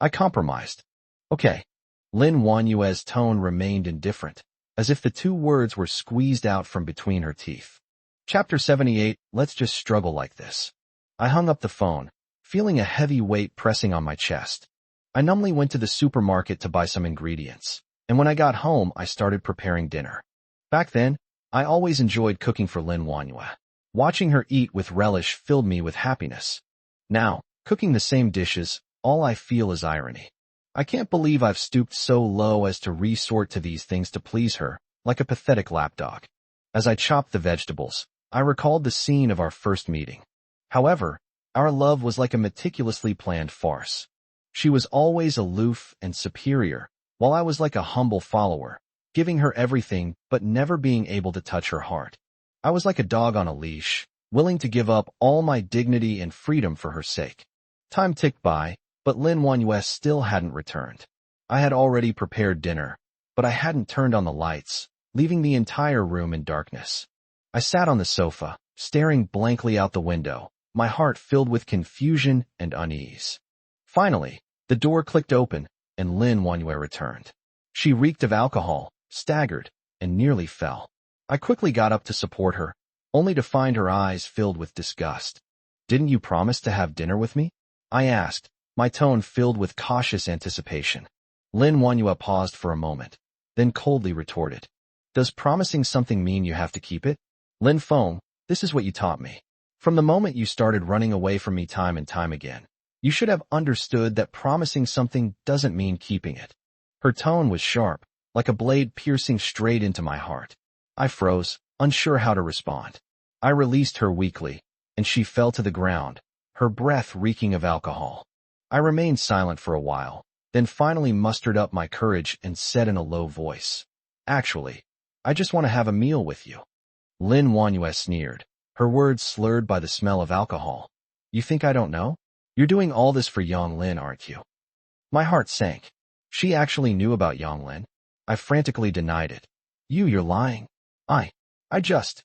I compromised. "Okay." Lin Wanyue's tone remained indifferent, as if the two words were squeezed out from between her teeth. Chapter 78, Let's Just Struggle Like This. I hung up the phone, feeling a heavy weight pressing on my chest. I numbly went to the supermarket to buy some ingredients, and when I got home, I started preparing dinner. Back then, I always enjoyed cooking for Lin Wanyue. Watching her eat with relish filled me with happiness. Now, cooking the same dishes, all I feel is irony. I can't believe I've stooped so low as to resort to these things to please her, like a pathetic lapdog. As I chopped the vegetables, I recalled the scene of our first meeting. However, our love was like a meticulously planned farce. She was always aloof and superior, while I was like a humble follower, giving her everything but never being able to touch her heart. I was like a dog on a leash, willing to give up all my dignity and freedom for her sake. Time ticked by, but Lin Wanyue still hadn't returned. I had already prepared dinner, but I hadn't turned on the lights, leaving the entire room in darkness. I sat on the sofa, staring blankly out the window, my heart filled with confusion and unease. Finally, the door clicked open, and Lin Wanyue returned. She reeked of alcohol, staggered, and nearly fell. I quickly got up to support her, only to find her eyes filled with disgust. "Didn't you promise to have dinner with me?" I asked, my tone filled with cautious anticipation. Lin Wanyue paused for a moment, then coldly retorted, "Does promising something mean you have to keep it? Lin Feng, this is what you taught me. From the moment you started running away from me time and time again, you should have understood that promising something doesn't mean keeping it." Her tone was sharp, like a blade piercing straight into my heart. I froze, unsure how to respond. I released her weakly, and she fell to the ground, her breath reeking of alcohol. I remained silent for a while, then finally mustered up my courage and said in a low voice, "Actually, I just want to have a meal with you." Lin Wanyue sneered, her words slurred by the smell of alcohol. "You think I don't know? You're doing all this for Yang Lin, aren't you?" My heart sank. She actually knew about Yang Lin. I frantically denied it. You're lying. I just..."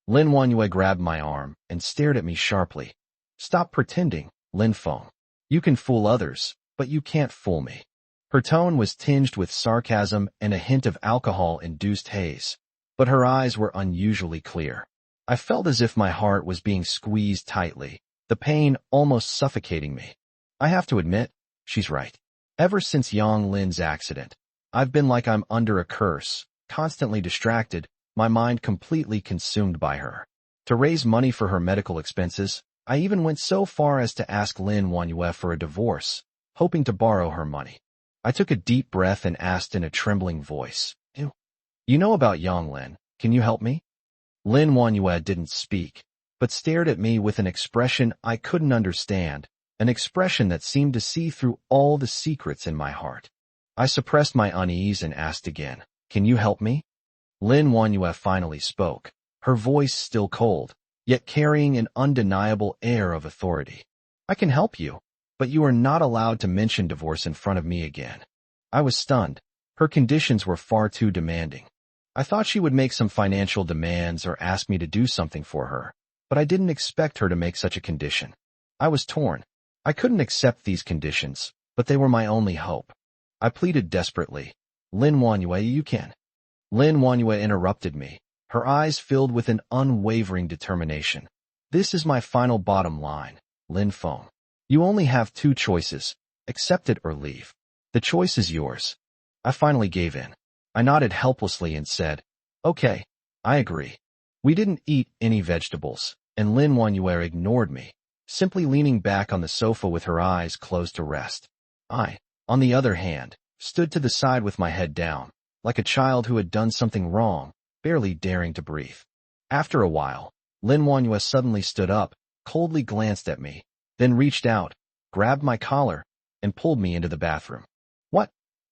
Lin Wanyue grabbed my arm and stared at me sharply. "Stop pretending, Lin Feng. You can fool others, but you can't fool me." Her tone was tinged with sarcasm and a hint of alcohol-induced haze, but her eyes were unusually clear. I felt as if my heart was being squeezed tightly, the pain almost suffocating me. I have to admit, she's right. Ever since Yang Lin's accident, I've been like I'm under a curse, constantly distracted, my mind completely consumed by her. To raise money for her medical expenses, I even went so far as to ask Lin Wanyue for a divorce, hoping to borrow her money. I took a deep breath and asked in a trembling voice, "You know about Yang Lin, can you help me?" Lin Wanyue didn't speak, but stared at me with an expression I couldn't understand, an expression that seemed to see through all the secrets in my heart. I suppressed my unease and asked again, "Can you help me?" Lin Wanyue finally spoke, her voice still cold, yet carrying an undeniable air of authority. "I can help you, but you are not allowed to mention divorce in front of me again." I was stunned. Her conditions were far too demanding. I thought she would make some financial demands or ask me to do something for her, but I didn't expect her to make such a condition. I was torn. I couldn't accept these conditions, but they were my only hope. I pleaded desperately, "Lin Wanyue, you can." Lin Wanyue interrupted me, her eyes filled with an unwavering determination. "This is my final bottom line, Lin Feng. You only have two choices, accept it or leave. The choice is yours." I finally gave in. I nodded helplessly and said, "Okay, I agree." We didn't eat any vegetables, and Lin Wanyue ignored me, simply leaning back on the sofa with her eyes closed to rest. I, on the other hand, stood to the side with my head down, like a child who had done something wrong, barely daring to breathe. After a while, Lin Wanyue suddenly stood up, coldly glanced at me, then reached out, grabbed my collar, and pulled me into the bathroom.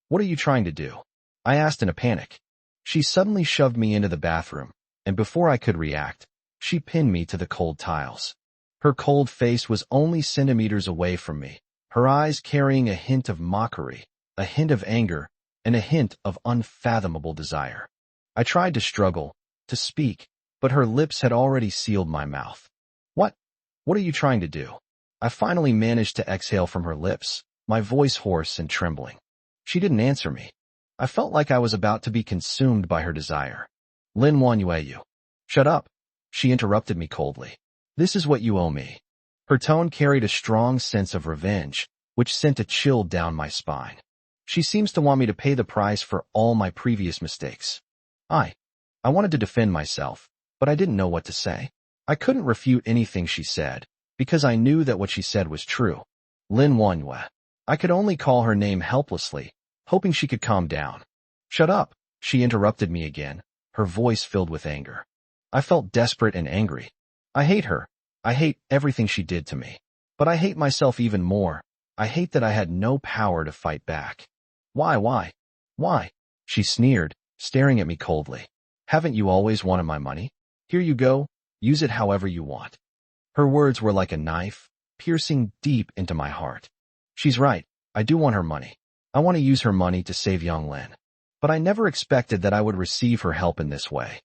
What are you trying to do?" I asked in a panic. She suddenly shoved me into the bathroom, and before I could react, she pinned me to the cold tiles. Her cold face was only centimeters away from me, her eyes carrying a hint of mockery, a hint of anger, and a hint of unfathomable desire. I tried to struggle, to speak, but her lips had already sealed my mouth. What are you trying to do?" I finally managed to exhale from her lips, my voice hoarse and trembling. She didn't answer me. I felt like I was about to be consumed by her desire. "Lin Wanyue, you..." "Shut up," she interrupted me coldly. "This is what you owe me." Her tone carried a strong sense of revenge, which sent a chill down my spine. She seems to want me to pay the price for all my previous mistakes. I wanted to defend myself, but I didn't know what to say. I couldn't refute anything she said, because I knew that what she said was true. Lin Wanyue. I could only call her name helplessly, hoping she could calm down. "Shut up," she interrupted me again, her voice filled with anger. I felt desperate and angry. I hate her. I hate everything she did to me. But I hate myself even more. I hate that I had no power to fight back. Why? She sneered, staring at me coldly. "Haven't you always wanted my money? Here you go, use it however you want." Her words were like a knife, piercing deep into my heart. She's right. I do want her money. I want to use her money to save young Lin. But I never expected that I would receive her help in this way.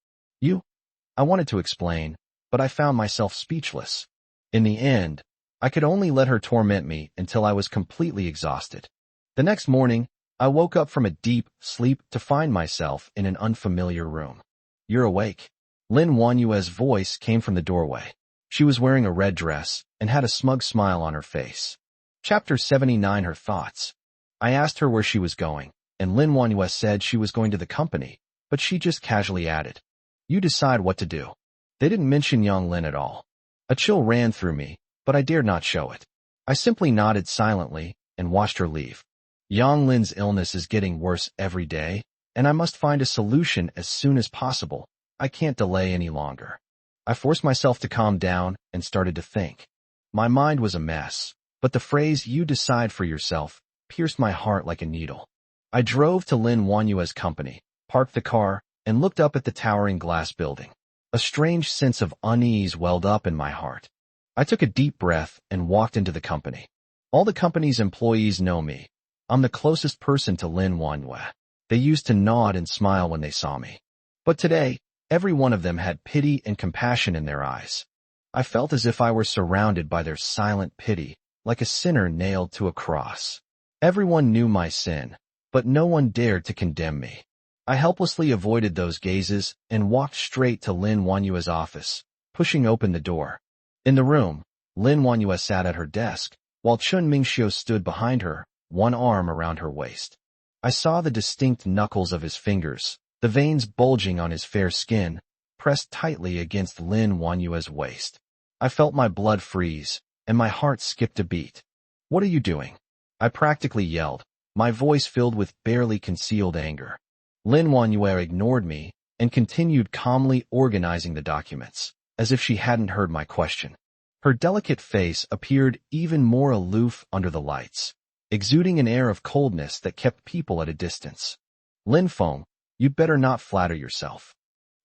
I wanted to explain, but I found myself speechless. In the end, I could only let her torment me until I was completely exhausted. The next morning, I woke up from a deep sleep to find myself in an unfamiliar room. You're awake. Lin Wanyue's voice came from the doorway. She was wearing a red dress and had a smug smile on her face. Chapter 79. Her thoughts. I asked her where she was going, and Lin Wanyue said she was going to the company, but she just casually added, "You decide what to do." They didn't mention young Lin at all. A chill ran through me, but I dared not show it. I simply nodded silently and watched her leave. Yang Lin's illness is getting worse every day, and I must find a solution as soon as possible. I can't delay any longer. I forced myself to calm down and started to think. My mind was a mess, but the phrase "you decide for yourself" pierced my heart like a needle. I drove to Lin Wanyue's company, parked the car, and looked up at the towering glass building. A strange sense of unease welled up in my heart. I took a deep breath and walked into the company. All the company's employees know me. I'm the closest person to Lin Wanyue. They used to nod and smile when they saw me. But today, every one of them had pity and compassion in their eyes. I felt as if I were surrounded by their silent pity, like a sinner nailed to a cross. Everyone knew my sin, but no one dared to condemn me. I helplessly avoided those gazes and walked straight to Lin Wanyue's office, pushing open the door. In the room, Lin Wanyue sat at her desk, while Chun Mingxiu stood behind her, one arm around her waist. I saw the distinct knuckles of his fingers, the veins bulging on his fair skin, pressed tightly against Lin Wanyue's waist. I felt my blood freeze, and my heart skipped a beat. "What are you doing?" I practically yelled, my voice filled with barely concealed anger. Lin Wanyue ignored me and continued calmly organizing the documents, as if she hadn't heard my question. Her delicate face appeared even more aloof under the lights, exuding an air of coldness that kept people at a distance. "Lin Feng, you'd better not flatter yourself."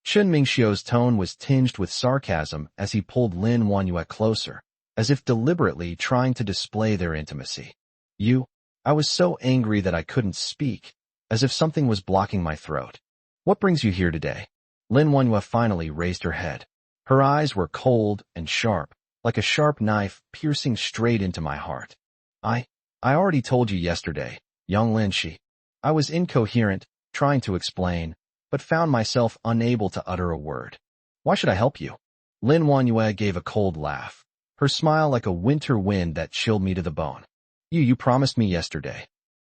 Chun Mingxiu's tone was tinged with sarcasm as he pulled Lin Wanyue closer, as if deliberately trying to display their intimacy. I was so angry that I couldn't speak, as if something was blocking my throat. "What brings you here today?" Lin Wanyue finally raised her head. Her eyes were cold and sharp, like a sharp knife piercing straight into my heart. I already told you yesterday, young Lin Shi. I was incoherent, trying to explain, but found myself unable to utter a word. "Why should I help you?" Lin Wanyue gave a cold laugh, her smile like a winter wind that chilled me to the bone. You promised me yesterday."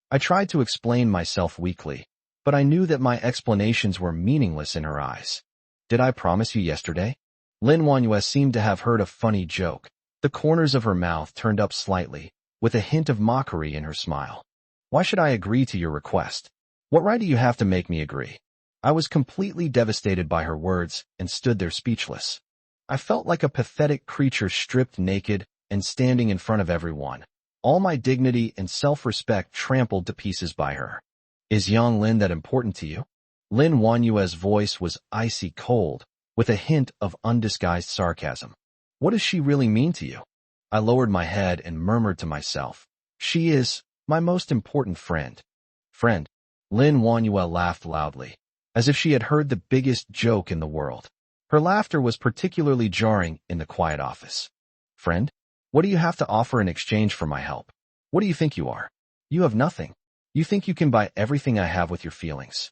I tried to explain myself weakly, but I knew that my explanations were meaningless in her eyes. "Did I promise you yesterday?" Lin Wanyue seemed to have heard a funny joke. The corners of her mouth turned up slightly, with a hint of mockery in her smile. "Why should I agree to your request? What right do you have to make me agree?" I was completely devastated by her words and stood there speechless. I felt like a pathetic creature stripped naked and standing in front of everyone, all my dignity and self-respect trampled to pieces by her. "Is young Lin that important to you?" Lin Wanyue's voice was icy cold, with a hint of undisguised sarcasm. "What does she really mean to you?" I lowered my head and murmured to myself, "She is my most important friend." "Friend?" Lin Wanyue laughed loudly, as if she had heard the biggest joke in the world. Her laughter was particularly jarring in the quiet office. "Friend? What do you have to offer in exchange for my help? What do you think you are? You have nothing. You think you can buy everything I have with your feelings."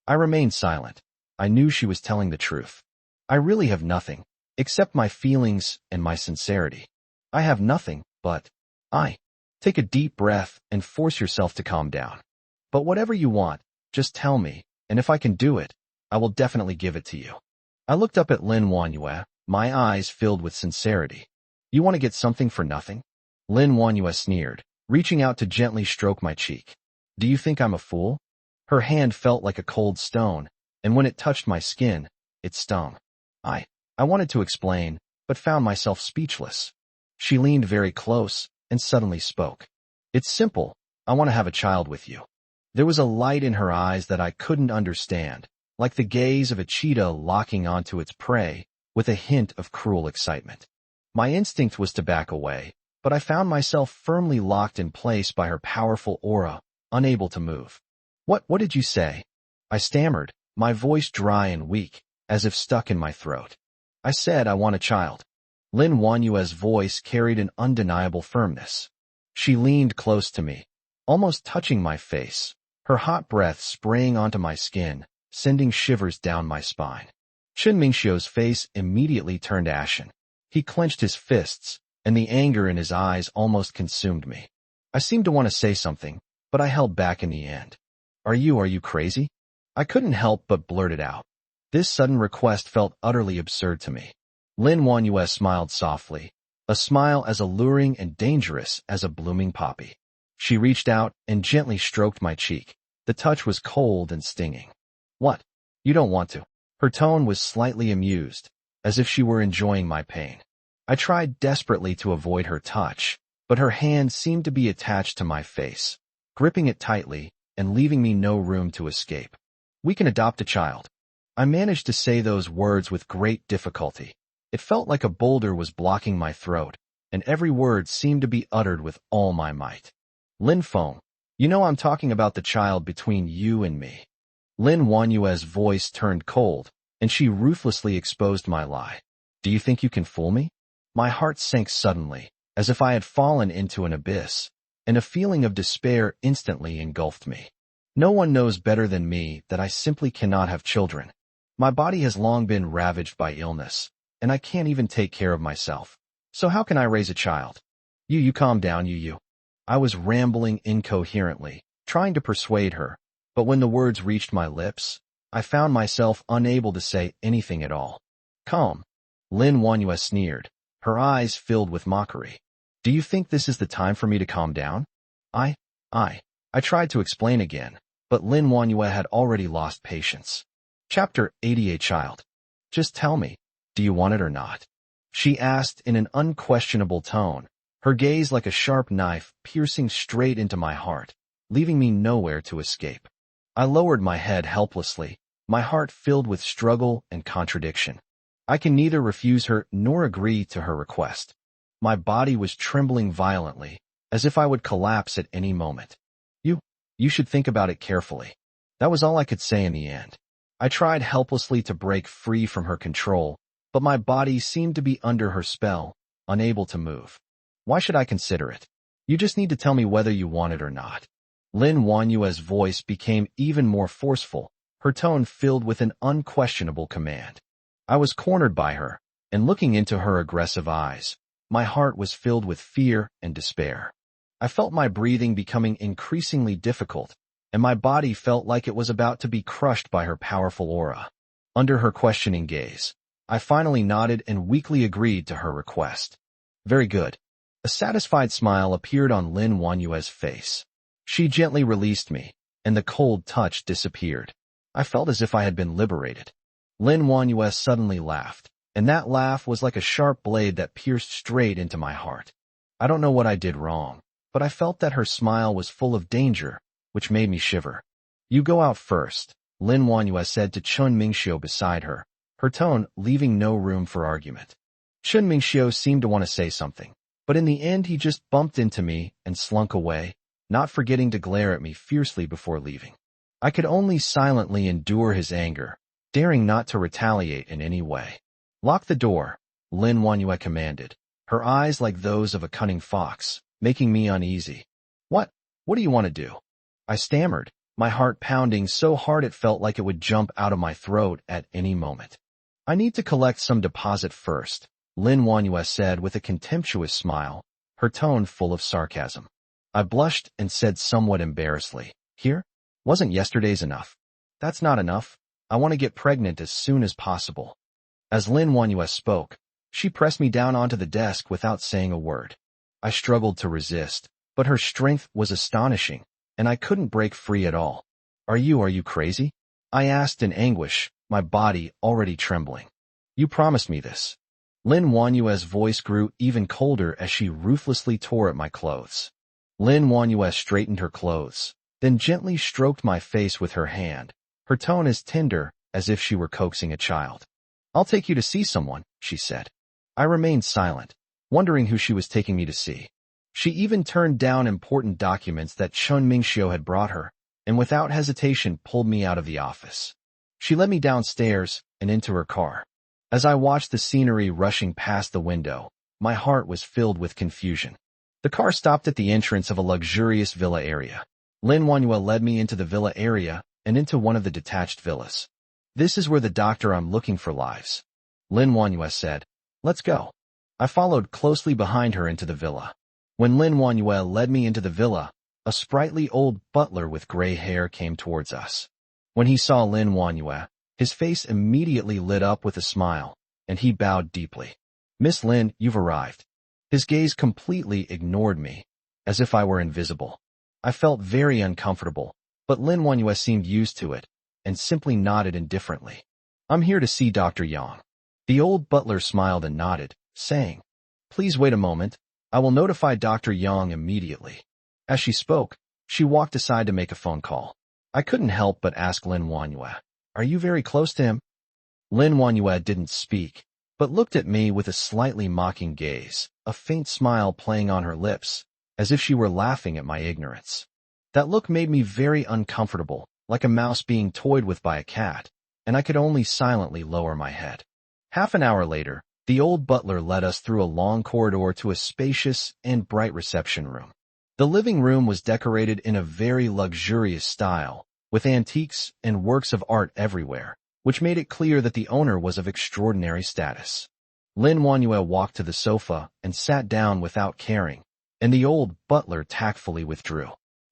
I remained silent. I knew she was telling the truth. I really have nothing, except my feelings and my sincerity. I have nothing, but take a deep breath and force yourself to calm down. "But whatever you want, just tell me, and if I can do it, I will definitely give it to you." I looked up at Lin Wanyue, my eyes filled with sincerity. "You want to get something for nothing?" Lin Wanyue sneered, reaching out to gently stroke my cheek. "Do you think I'm a fool?" Her hand felt like a cold stone, and when it touched my skin, it stung. I wanted to explain, but found myself speechless. She leaned very close and suddenly spoke. "It's simple. I want to have a child with you." There was a light in her eyes that I couldn't understand, like the gaze of a cheetah locking onto its prey, with a hint of cruel excitement. My instinct was to back away, but I found myself firmly locked in place by her powerful aura, unable to move. What did you say? I stammered, my voice dry and weak, as if stuck in my throat. I said I want a child. Lin Wanyue's voice carried an undeniable firmness. She leaned close to me, almost touching my face, her hot breath spraying onto my skin, sending shivers down my spine. Chen Mingxiu's face immediately turned ashen. He clenched his fists, and the anger in his eyes almost consumed me. I seemed to want to say something, but I held back in the end. Are you crazy? I couldn't help but blurt it out. This sudden request felt utterly absurd to me. Lin Wanyue smiled softly, a smile as alluring and dangerous as a blooming poppy. She reached out and gently stroked my cheek. The touch was cold and stinging. What? You don't want to? Her tone was slightly amused, as if she were enjoying my pain. I tried desperately to avoid her touch, but her hand seemed to be attached to my face, gripping it tightly and leaving me no room to escape. We can adopt a child. I managed to say those words with great difficulty. It felt like a boulder was blocking my throat, and every word seemed to be uttered with all my might. Lin Feng, you know I'm talking about the child between you and me. Lin Wanyue's voice turned cold, and she ruthlessly exposed my lie. Do you think you can fool me? My heart sank suddenly, as if I had fallen into an abyss, and a feeling of despair instantly engulfed me. No one knows better than me that I simply cannot have children. My body has long been ravaged by illness, and I can't even take care of myself. So how can I raise a child? You calm down, you. I was rambling incoherently, trying to persuade her, but when the words reached my lips, I found myself unable to say anything at all. Calm. Lin Wanyue sneered, her eyes filled with mockery. Do you think this is the time for me to calm down? I tried to explain again, but Lin Wanyue had already lost patience. Chapter 88 Child. Just tell me, do you want it or not? She asked in an unquestionable tone, her gaze like a sharp knife piercing straight into my heart, leaving me nowhere to escape. I lowered my head helplessly, my heart filled with struggle and contradiction. I can neither refuse her nor agree to her request. My body was trembling violently, as if I would collapse at any moment. You should think about it carefully. That was all I could say in the end. I tried helplessly to break free from her control, but my body seemed to be under her spell, unable to move. Why should I consider it? You just need to tell me whether you want it or not. Lin Wanyue's voice became even more forceful, her tone filled with an unquestionable command. I was cornered by her, and looking into her aggressive eyes, my heart was filled with fear and despair. I felt my breathing becoming increasingly difficult, and my body felt like it was about to be crushed by her powerful aura. Under her questioning gaze, I finally nodded and weakly agreed to her request. Very good. A satisfied smile appeared on Lin Wanyue's face. She gently released me, and the cold touch disappeared. I felt as if I had been liberated. Lin Wanyue suddenly laughed, and that laugh was like a sharp blade that pierced straight into my heart. I don't know what I did wrong, but I felt that her smile was full of danger, which made me shiver. You go out first, Lin Wanyue said to Chen Mingxiu beside her, her tone leaving no room for argument. Chen Mingxiu seemed to want to say something, but in the end he just bumped into me and slunk away, not forgetting to glare at me fiercely before leaving. I could only silently endure his anger, daring not to retaliate in any way. Lock the door, Lin Wanyue commanded, her eyes like those of a cunning fox, making me uneasy. What do you want to do? I stammered, my heart pounding so hard it felt like it would jump out of my throat at any moment. I need to collect some deposit first, Lin Wanyue said with a contemptuous smile, her tone full of sarcasm. I blushed and said somewhat embarrassedly, Here? Wasn't yesterday's enough? That's not enough. I want to get pregnant as soon as possible. As Lin Wanyue spoke, she pressed me down onto the desk without saying a word. I struggled to resist, but her strength was astonishing, and I couldn't break free at all. Are you crazy? I asked in anguish, my body already trembling. You promised me this. Lin Wanyue's voice grew even colder as she ruthlessly tore at my clothes. Lin Wanyue straightened her clothes, then gently stroked my face with her hand, her tone as tender as if she were coaxing a child. I'll take you to see someone, she said. I remained silent, wondering who she was taking me to see. She even turned down important documents that Chun Mingxiu had brought her, and without hesitation pulled me out of the office. She led me downstairs and into her car. As I watched the scenery rushing past the window, my heart was filled with confusion. The car stopped at the entrance of a luxurious villa area. Lin Wanhua led me into the villa area and into one of the detached villas. "This is where the doctor I'm looking for lives," Lin Wanhua said. "Let's go." I followed closely behind her into the villa. When Lin Wanhua led me into the villa, a sprightly old butler with gray hair came towards us. When he saw Lin Wanhua, his face immediately lit up with a smile, and he bowed deeply. "Miss Lin, you've arrived." His gaze completely ignored me, as if I were invisible. I felt very uncomfortable, but Lin Wanhua seemed used to it, and simply nodded indifferently. "I'm here to see Dr. Yang." The old butler smiled and nodded, saying, "Please wait a moment. I will notify Dr. Yang immediately." As she spoke, she walked aside to make a phone call. I couldn't help but ask Lin Wanhua, "Are you very close to him?" Lin Wanhua didn't speak, but looked at me with a slightly mocking gaze, a faint smile playing on her lips, as if she were laughing at my ignorance. That look made me very uncomfortable, like a mouse being toyed with by a cat, and I could only silently lower my head. Half an hour later, the old butler led us through a long corridor to a spacious and bright reception room. The living room was decorated in a very luxurious style, with antiques and works of art everywhere, which made it clear that the owner was of extraordinary status. Lin Wanhua walked to the sofa and sat down without caring, and the old butler tactfully withdrew.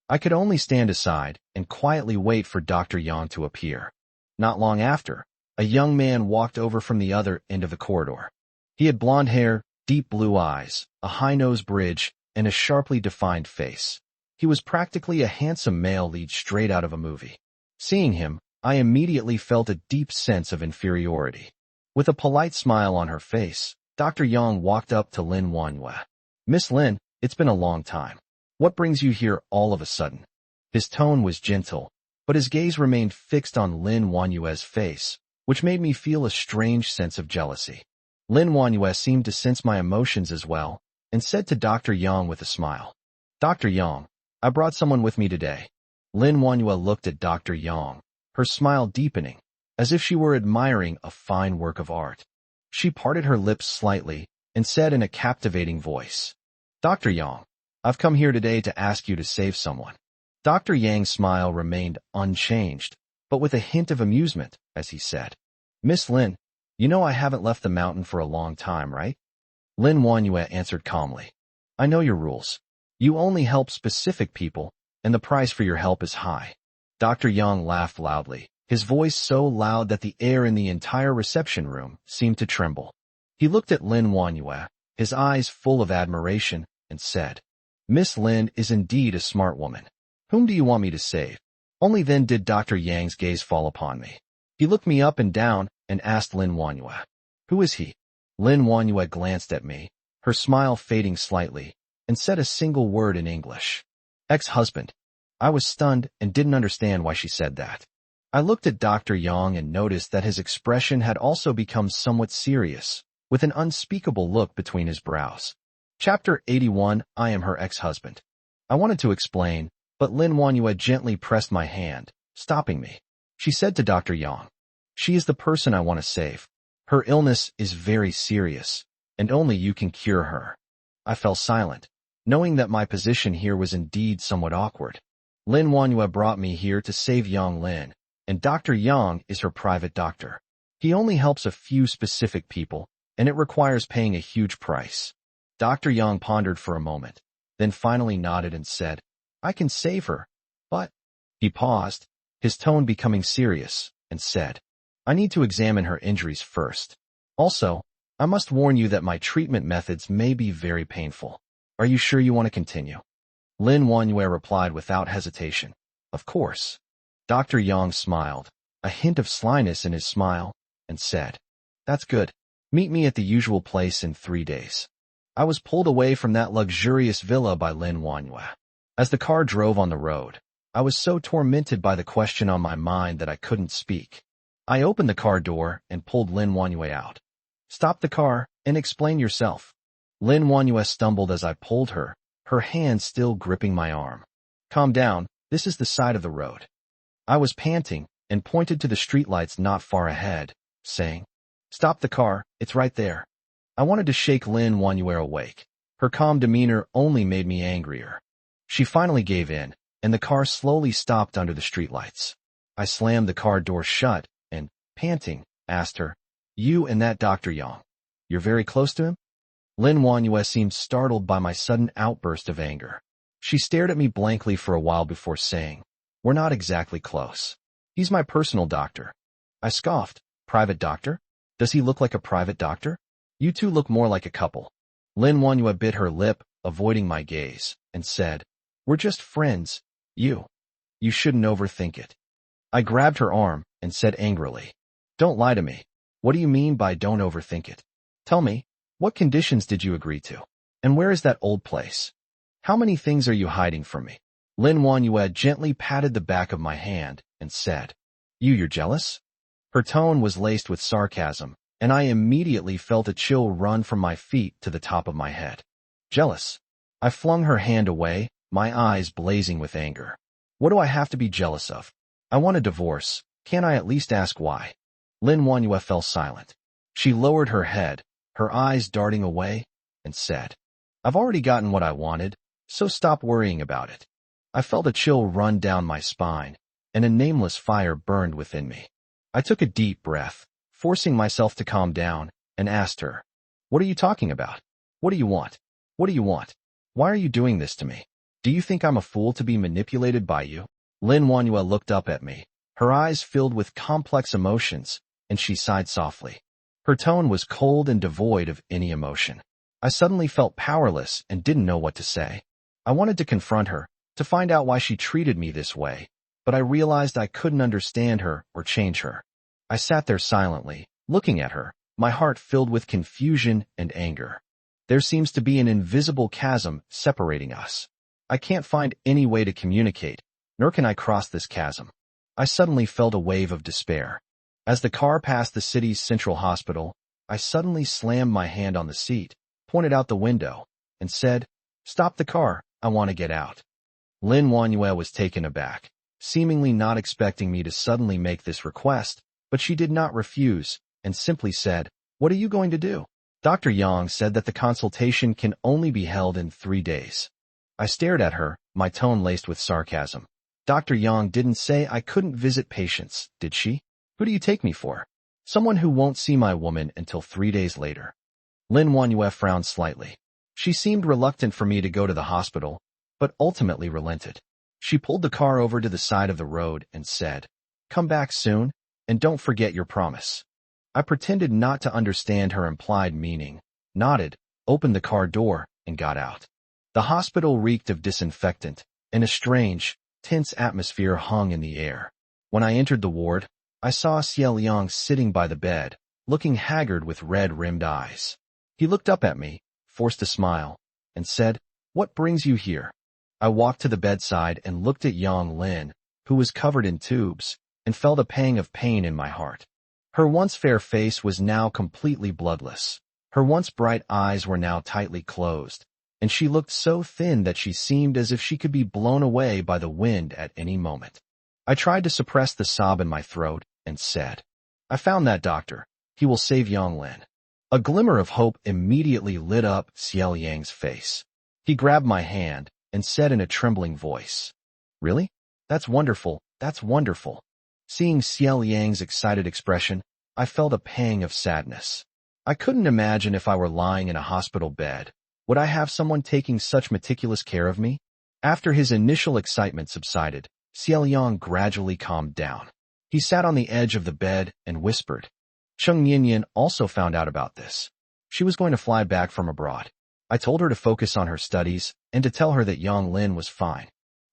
I could only stand aside and quietly wait for Dr. Yang to appear. Not long after, a young man walked over from the other end of the corridor. He had blonde hair, deep blue eyes, a high nose bridge, and a sharply defined face. He was practically a handsome male lead straight out of a movie. Seeing him, I immediately felt a deep sense of inferiority. With a polite smile on her face, Dr. Yang walked up to Lin Wanhua. "Miss Lin, it's been a long time. What brings you here all of a sudden?" His tone was gentle, but his gaze remained fixed on Lin Wanhua's face, which made me feel a strange sense of jealousy. Lin Wanhua seemed to sense my emotions as well, and said to Dr. Yang with a smile, "Dr. Yang, I brought someone with me today." Lin Wanhua looked at Dr. Yang, her smile deepening, as if she were admiring a fine work of art. She parted her lips slightly and said in a captivating voice, "Dr. Yang, I've come here today to ask you to save someone." Dr. Yang's smile remained unchanged, but with a hint of amusement, as he said, "Miss Lin, you know I haven't left the mountain for a long time, right?" Lin Wanhua answered calmly, "I know your rules. You only help specific people, and the price for your help is high." Dr. Yang laughed loudly, his voice so loud that the air in the entire reception room seemed to tremble. He looked at Lin Wanhua, his eyes full of admiration, and said, "Miss Lin is indeed a smart woman. Whom do you want me to save?" Only then did Dr. Yang's gaze fall upon me. He looked me up and down and asked Lin Wanhua, "Who is he?" Lin Wanhua glanced at me, her smile fading slightly, and said a single word in English, "Ex-husband." I was stunned and didn't understand why she said that. I looked at Dr. Yang and noticed that his expression had also become somewhat serious, with an unspeakable look between his brows. Chapter 81, I am her ex-husband. I wanted to explain, but Lin Wanhua gently pressed my hand, stopping me. She said to Dr. Yang, "She is the person I want to save. Her illness is very serious, and only you can cure her." I fell silent, knowing that my position here was indeed somewhat awkward. Lin Wanhua brought me here to save Yang Lin, and Dr. Yang is her private doctor. He only helps a few specific people, and it requires paying a huge price. Dr. Yang pondered for a moment, then finally nodded and said, "I can save her, but—" He paused, his tone becoming serious, and said, "I need to examine her injuries first. Also, I must warn you that my treatment methods may be very painful. Are you sure you want to continue?" Lin Wanhua replied without hesitation, "Of course." Dr. Yang smiled, a hint of slyness in his smile, and said, "That's good. Meet me at the usual place in 3 days." I was pulled away from that luxurious villa by Lin Wanhua. As the car drove on the road, I was so tormented by the question on my mind that I couldn't speak. I opened the car door and pulled Lin Wanhua out. "Stop the car and explain yourself." Lin Wanyue stumbled as I pulled her, her hand still gripping my arm. Calm down, this is the side of the road. I was panting and pointed to the streetlights not far ahead, saying, Stop the car, it's right there. I wanted to shake Lin Wanyue awake. Her calm demeanor only made me angrier. She finally gave in, and the car slowly stopped under the streetlights. I slammed the car door shut and, panting, asked her, You and that Dr. Yang, you're very close to him? Lin Wanyue seemed startled by my sudden outburst of anger. She stared at me blankly for a while before saying, We're not exactly close. He's my personal doctor. I scoffed. Private doctor? Does he look like a private doctor? You two look more like a couple. Lin Wanyue bit her lip, avoiding my gaze, and said, We're just friends. You shouldn't overthink it. I grabbed her arm and said angrily, Don't lie to me. What do you mean by don't overthink it? Tell me, what conditions did you agree to? And where is that old place? How many things are you hiding from me? Lin Wanyue gently patted the back of my hand and said, You're jealous? Her tone was laced with sarcasm, and I immediately felt a chill run from my feet to the top of my head. Jealous? I flung her hand away, my eyes blazing with anger. What do I have to be jealous of? I want a divorce. Can't I at least ask why? Lin Wanyue fell silent. She lowered her head, her eyes darting away, and said, I've already gotten what I wanted, so stop worrying about it. I felt a chill run down my spine, and a nameless fire burned within me. I took a deep breath, forcing myself to calm down, and asked her, What are you talking about? What do you want? What do you want? Why are you doing this to me? Do you think I'm a fool to be manipulated by you? Lin Wanyue looked up at me, her eyes filled with complex emotions, and she sighed softly. Her tone was cold and devoid of any emotion. I suddenly felt powerless and didn't know what to say. I wanted to confront her, to find out why she treated me this way, but I realized I couldn't understand her or change her. I sat there silently, looking at her, my heart filled with confusion and anger. There seems to be an invisible chasm separating us. I can't find any way to communicate, nor can I cross this chasm. I suddenly felt a wave of despair. As the car passed the city's central hospital, I suddenly slammed my hand on the seat, pointed out the window, and said, Stop the car, I want to get out. Lin Wanyue was taken aback, seemingly not expecting me to suddenly make this request, but she did not refuse, and simply said, What are you going to do? Dr. Yang said that the consultation can only be held in 3 days. I stared at her, my tone laced with sarcasm. Dr. Yang didn't say I couldn't visit patients, did she? Who do you take me for? Someone who won't see my woman until 3 days later. Lin Wanyue frowned slightly. She seemed reluctant for me to go to the hospital, but ultimately relented. She pulled the car over to the side of the road and said, Come back soon, and don't forget your promise. I pretended not to understand her implied meaning, nodded, opened the car door, and got out. The hospital reeked of disinfectant, and a strange, tense atmosphere hung in the air. When I entered the ward, I saw Xiao Liang sitting by the bed, looking haggard with red-rimmed eyes. He looked up at me, forced a smile, and said, What brings you here? I walked to the bedside and looked at Yang Lin, who was covered in tubes, and felt a pang of pain in my heart. Her once fair face was now completely bloodless. Her once bright eyes were now tightly closed, and she looked so thin that she seemed as if she could be blown away by the wind at any moment. I tried to suppress the sob in my throat and said, I found that doctor. He will save Yang Lin. A glimmer of hope immediately lit up Xiao Yang's face. He grabbed my hand and said in a trembling voice, Really? That's wonderful, that's wonderful. Seeing Xiao Yang's excited expression, I felt a pang of sadness. I couldn't imagine if I were lying in a hospital bed. Would I have someone taking such meticulous care of me? After his initial excitement subsided, Xiao Yang gradually calmed down. He sat on the edge of the bed and whispered. Cheng Yinyan also found out about this. She was going to fly back from abroad. I told her to focus on her studies and to tell her that Yang Lin was fine.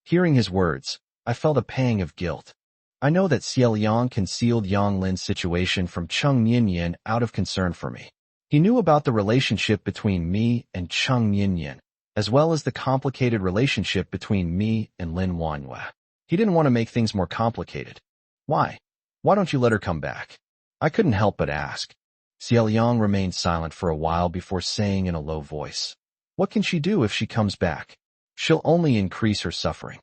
Hearing his words, I felt a pang of guilt. I know that Xiao Yang concealed Yang Lin's situation from Cheng Yinyan out of concern for me. He knew about the relationship between me and Cheng Yinyan, as well as the complicated relationship between me and Lin Wanyue. He didn't want to make things more complicated. Why? Why don't you let her come back? I couldn't help but ask. Xiaoliang remained silent for a while before saying in a low voice, "What can she do if she comes back? She'll only increase her suffering."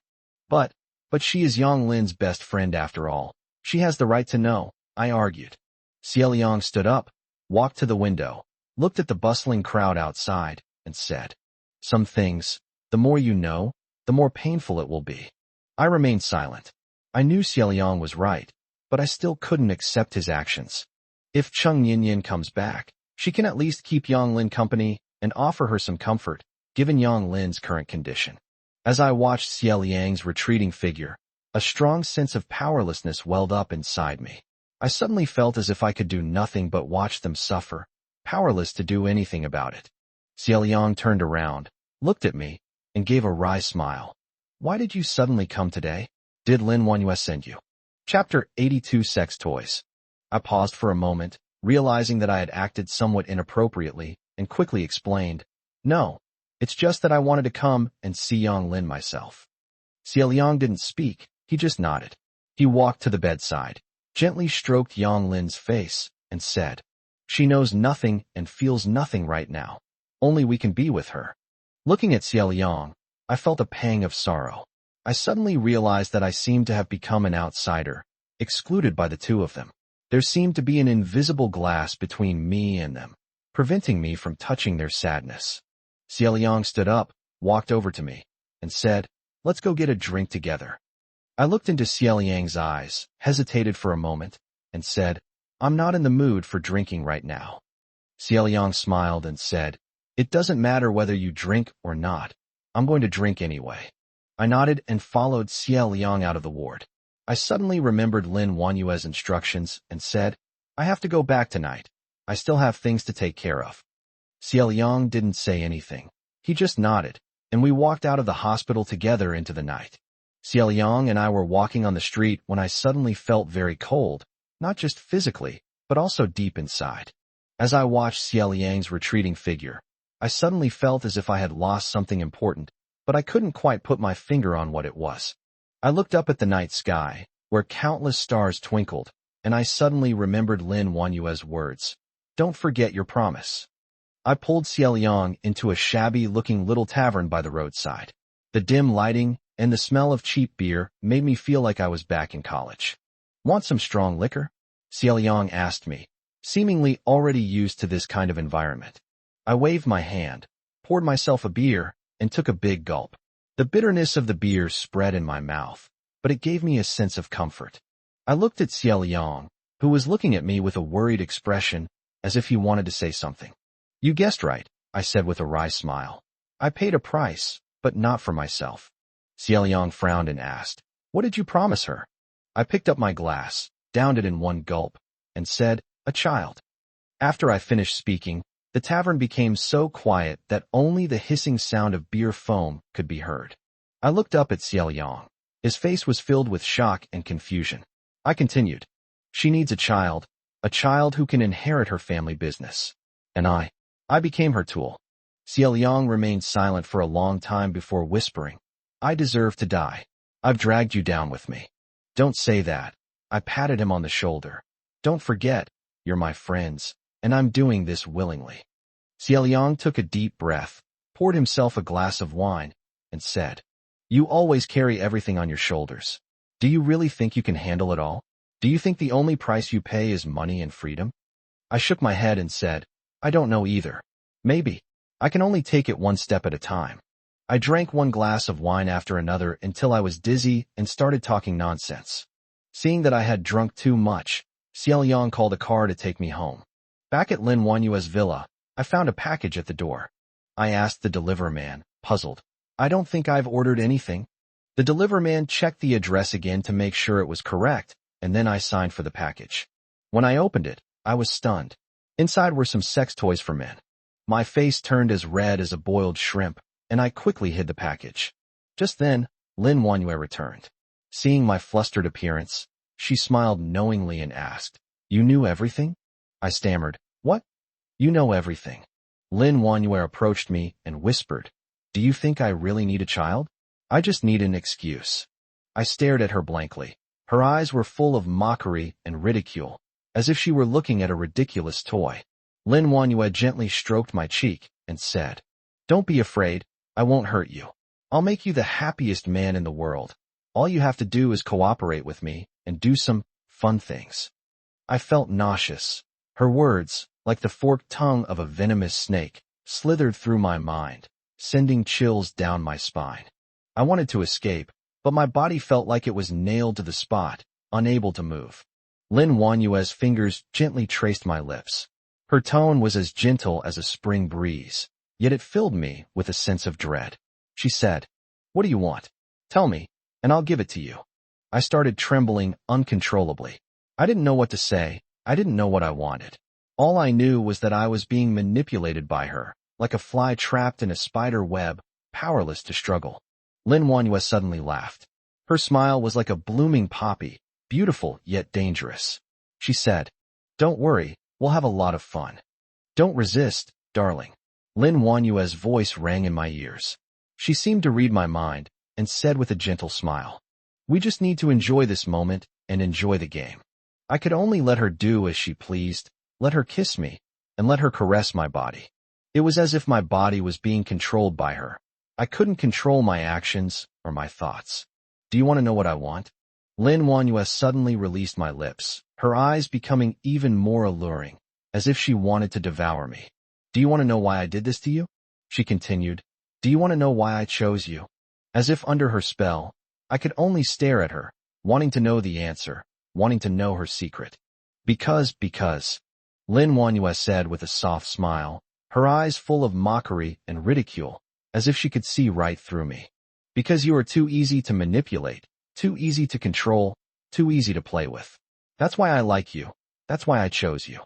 But, but she is Yang Lin's best friend after all. She has the right to know, I argued. Xiaoliang stood up, walked to the window, looked at the bustling crowd outside, and said, "Some things, the more you know, the more painful it will be." I remained silent. I knew Xiaoliang was right, but I still couldn't accept his actions. If Cheng Yinyin comes back, she can at least keep Yang Lin company and offer her some comfort, given Yang Lin's current condition. As I watched Xiaoliang's retreating figure, a strong sense of powerlessness welled up inside me. I suddenly felt as if I could do nothing but watch them suffer, powerless to do anything about it. Xiaoliang turned around, looked at me, and gave a wry smile. "Why did you suddenly come today? Did Lin Wanyue send you?" Chapter 82 Sex Toys. I paused for a moment, realizing that I had acted somewhat inappropriately, and quickly explained, "No, it's just that I wanted to come and see Yang Lin myself." Xiaoliang didn't speak, he just nodded. He walked to the bedside, gently stroked Yang Lin's face, and said, "She knows nothing and feels nothing right now. Only we can be with her." Looking at Xiaoliang, I felt a pang of sorrow. I suddenly realized that I seemed to have become an outsider, excluded by the two of them. There seemed to be an invisible glass between me and them, preventing me from touching their sadness. Xiaoliang stood up, walked over to me, and said, "Let's go get a drink together." I looked into Xiaoliang's eyes, hesitated for a moment, and said, "I'm not in the mood for drinking right now." Xiaoliang smiled and said, "It doesn't matter whether you drink or not. I'm going to drink anyway." I nodded and followed Xiaoliang out of the ward. I suddenly remembered Lin Wanyue's instructions and said, "I have to go back tonight. I still have things to take care of." Xiaoliang didn't say anything. He just nodded, and we walked out of the hospital together into the night. Xiaoliang and I were walking on the street when I suddenly felt very cold, not just physically, but also deep inside. As I watched Xiaoliang's retreating figure, I suddenly felt as if I had lost something important, but I couldn't quite put my finger on what it was. I looked up at the night sky, where countless stars twinkled, and I suddenly remembered Lin Wanyue's words, "Don't forget your promise." I pulled Xiaoliang into a shabby-looking little tavern by the roadside. The dim lighting and the smell of cheap beer made me feel like I was back in college. "Want some strong liquor?" Xiaoliang asked me, seemingly already used to this kind of environment. I waved my hand, poured myself a beer, and took a big gulp. The bitterness of the beer spread in my mouth, but it gave me a sense of comfort. I looked at Xiaoliang, who was looking at me with a worried expression, as if he wanted to say something. "You guessed right," I said with a wry smile. "I paid a price, but not for myself." Xiaoliang frowned and asked, "What did you promise her?" I picked up my glass, downed it in one gulp, and said, "A child." After I finished speaking, the tavern became so quiet that only the hissing sound of beer foam could be heard. I looked up at Xiaoliang. His face was filled with shock and confusion. I continued, "She needs a child who can inherit her family business. And I became her tool." Xiaoliang remained silent for a long time before whispering, "I deserve to die. I've dragged you down with me." "Don't say that." I patted him on the shoulder. "Don't forget, you're my friends, and I'm doing this willingly." Xiaoliang took a deep breath, poured himself a glass of wine, and said, "You always carry everything on your shoulders. Do you really think you can handle it all? Do you think the only price you pay is money and freedom?" I shook my head and said, "I don't know either. Maybe. I can only take it one step at a time." I drank one glass of wine after another until I was dizzy and started talking nonsense. Seeing that I had drunk too much, Xiaoliang called a car to take me home. Back at Lin Wanyue's villa, I found a package at the door. I asked the delivery man, puzzled. "I don't think I've ordered anything." The delivery man checked the address again to make sure it was correct, and then I signed for the package. When I opened it, I was stunned. Inside were some sex toys for men. My face turned as red as a boiled shrimp, and I quickly hid the package. Just then, Lin Wanyue returned. Seeing my flustered appearance, she smiled knowingly and asked, "You knew everything?" I stammered, "What?" "You know everything." Lin Wanyue approached me and whispered, "Do you think I really need a child? I just need an excuse." I stared at her blankly. Her eyes were full of mockery and ridicule. as if she were looking at a ridiculous toy. Lin Wanyue gently stroked my cheek and said, "Don't be afraid, I won't hurt you. I'll make you the happiest man in the world. All you have to do is cooperate with me and do some fun things." I felt nauseous. Her words, like the forked tongue of a venomous snake, slithered through my mind, sending chills down my spine. I wanted to escape, but my body felt like it was nailed to the spot, unable to move. Lin Wanyue's fingers gently traced my lips. Her tone was as gentle as a spring breeze, yet it filled me with a sense of dread. She said, "What do you want? Tell me, and I'll give it to you." I started trembling uncontrollably. I didn't know what to say. I didn't know what I wanted. All I knew was that I was being manipulated by her, like a fly trapped in a spider web, powerless to struggle. Lin Wanyue suddenly laughed. Her smile was like a blooming poppy, beautiful yet dangerous. She said, "Don't worry, we'll have a lot of fun. Don't resist, darling." Lin Wanyue's voice rang in my ears. She seemed to read my mind and said with a gentle smile, "We just need to enjoy this moment and enjoy the game." I could only let her do as she pleased, let her kiss me, and let her caress my body. It was as if my body was being controlled by her. I couldn't control my actions or my thoughts. "Do you want to know what I want?" Lin Wanyue suddenly released my lips, her eyes becoming even more alluring, as if she wanted to devour me. "Do you want to know why I did this to you?" she continued. "Do you want to know why I chose you?" As if under her spell, I could only stare at her, wanting to know the answer, wanting to know her secret. Because, Lin Wanyue said with a soft smile, her eyes full of mockery and ridicule, as if she could see right through me. "Because you are too easy to manipulate, too easy to control, too easy to play with. That's why I like you. That's why I chose you."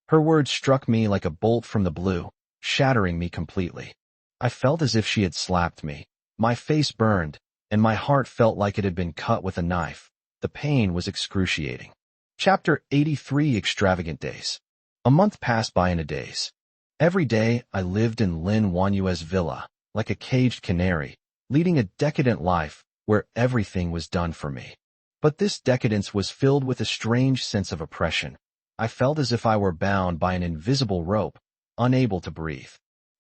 Her words struck me like a bolt from the blue, shattering me completely. I felt as if she had slapped me. My face burned, and my heart felt like it had been cut with a knife. The pain was excruciating. Chapter 83: Extravagant Days. A month passed by in a daze. Every day I lived in Lin Wanyue's villa, like a caged canary, leading a decadent life where everything was done for me. But this decadence was filled with a strange sense of oppression. I felt as if I were bound by an invisible rope, unable to breathe.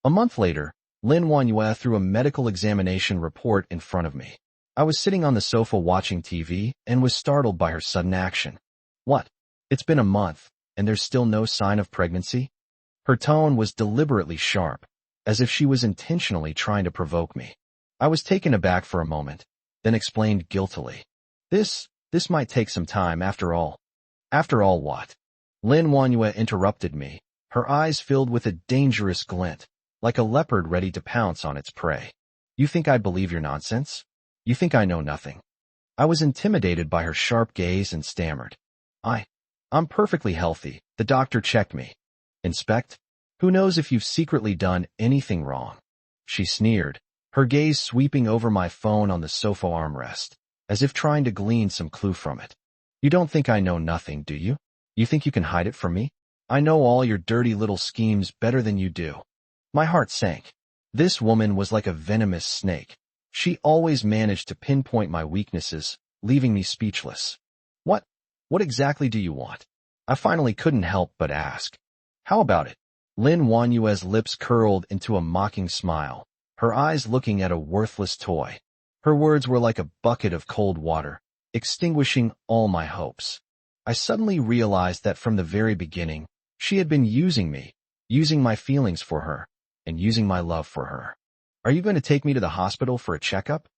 A month later, Lin Wanyue threw a medical examination report in front of me. I was sitting on the sofa watching TV and was startled by her sudden action. "What? It's been a month, and there's still no sign of pregnancy?" Her tone was deliberately sharp, as if she was intentionally trying to provoke me. I was taken aback for a moment, then explained guiltily. This might take some time after all." "After all what?" Lin Wanyue interrupted me, her eyes filled with a dangerous glint, like a leopard ready to pounce on its prey. "You think I believe your nonsense? You think I know nothing?" I was intimidated by her sharp gaze and stammered. I'm perfectly healthy. The doctor checked me." "Inspect? Who knows if you've secretly done anything wrong?" She sneered, her gaze sweeping over my phone on the sofa armrest, as if trying to glean some clue from it. "You don't think I know nothing, do you? You think you can hide it from me? I know all your dirty little schemes better than you do." My heart sank. This woman was like a venomous snake. She always managed to pinpoint my weaknesses, leaving me speechless. What exactly do you want?" I finally couldn't help but ask. "How about it?" Lin Wanyue's lips curled into a mocking smile, her eyes looking at a worthless toy. Her words were like a bucket of cold water, extinguishing all my hopes. I suddenly realized that from the very beginning, she had been using me, using my feelings for her, and using my love for her. "Are you going to take me to the hospital for a checkup?"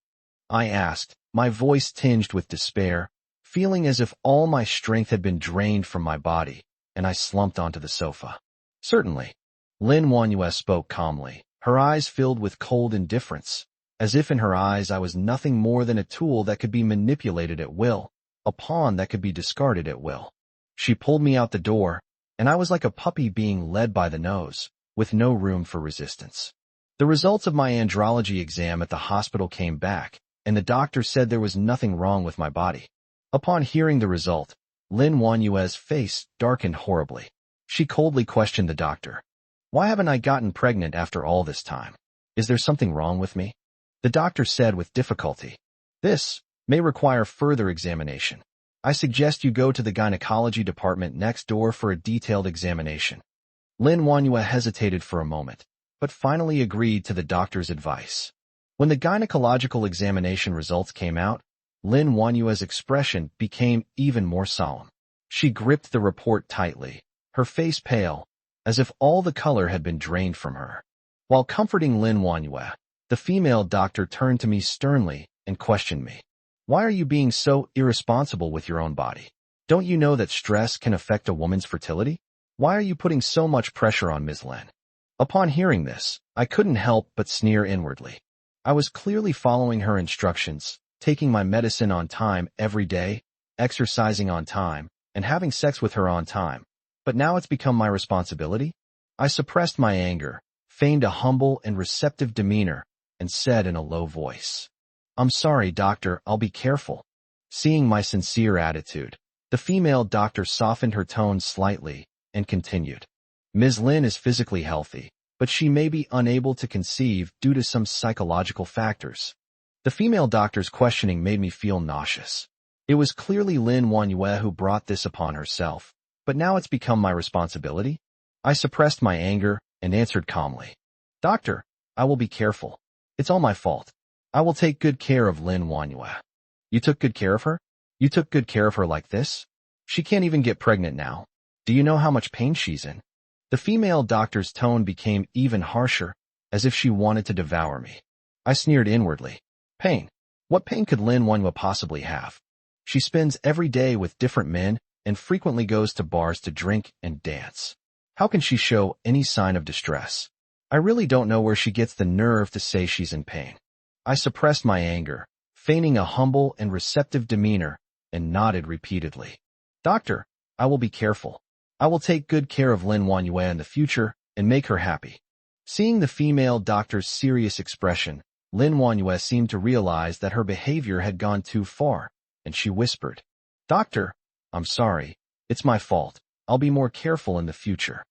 I asked, my voice tinged with despair, feeling as if all my strength had been drained from my body, and I slumped onto the sofa. "Certainly." Lin Wanyue spoke calmly, her eyes filled with cold indifference, as if in her eyes I was nothing more than a tool that could be manipulated at will, a pawn that could be discarded at will. She pulled me out the door, and I was like a puppy being led by the nose, with no room for resistance. The results of my andrology exam at the hospital came back, and the doctor said there was nothing wrong with my body. Upon hearing the result, Lin Wanyue's face darkened horribly. She coldly questioned the doctor. "Why haven't I gotten pregnant after all this time? Is there something wrong with me?" The doctor said with difficulty, "This may require further examination." I suggest you go to the gynecology department next door for a detailed examination. Lin Wanyue hesitated for a moment, but finally agreed to the doctor's advice. When the gynecological examination results came out, Lin Wanyue's expression became even more solemn. She gripped the report tightly, her face pale, as if all the color had been drained from her. While comforting Lin Wanyue, the female doctor turned to me sternly and questioned me. Why are you being so irresponsible with your own body? Don't you know that stress can affect a woman's fertility? Why are you putting so much pressure on Ms. Lin? Upon hearing this, I couldn't help but sneer inwardly. I was clearly following her instructions, taking my medicine on time every day, exercising on time, and having sex with her on time. But now it's become my responsibility? I suppressed my anger, feigned a humble and receptive demeanor, and said in a low voice, "I'm sorry, doctor, I'll be careful." Seeing my sincere attitude, the female doctor softened her tone slightly and continued. Ms. Lin is physically healthy, but she may be unable to conceive due to some psychological factors. The female doctor's questioning made me feel nauseous. It was clearly Lin Wanyue who brought this upon herself, but now it's become my responsibility? I suppressed my anger and answered calmly, "Doctor, I will be careful. It's all my fault. I will take good care of Lin Wanyue." "You took good care of her? You took good care of her like this? She can't even get pregnant now. Do you know how much pain she's in?" The female doctor's tone became even harsher, as if she wanted to devour me. I sneered inwardly. Pain? What pain could Lin Wanyue possibly have? She spends every day with different men and frequently goes to bars to drink and dance. How can she show any sign of distress? I really don't know where she gets the nerve to say she's in pain. I suppressed my anger, feigning a humble and receptive demeanor, and nodded repeatedly. "Doctor, I will be careful. I will take good care of Lin Wanyue in the future and make her happy." Seeing the female doctor's serious expression, Lin Wanyue seemed to realize that her behavior had gone too far, and she whispered, "Doctor, I'm sorry. It's my fault. I'll be more careful in the future."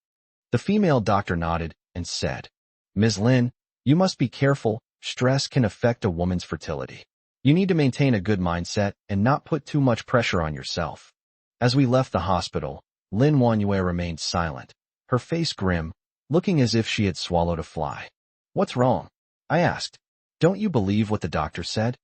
The female doctor nodded and said, "Ms. Lin, you must be careful. Stress can affect a woman's fertility. You need to maintain a good mindset and not put too much pressure on yourself." As we left the hospital, Lin Wanyue remained silent, her face grim, looking as if she had swallowed a fly. "What's wrong?" I asked. "Don't you believe what the doctor said?"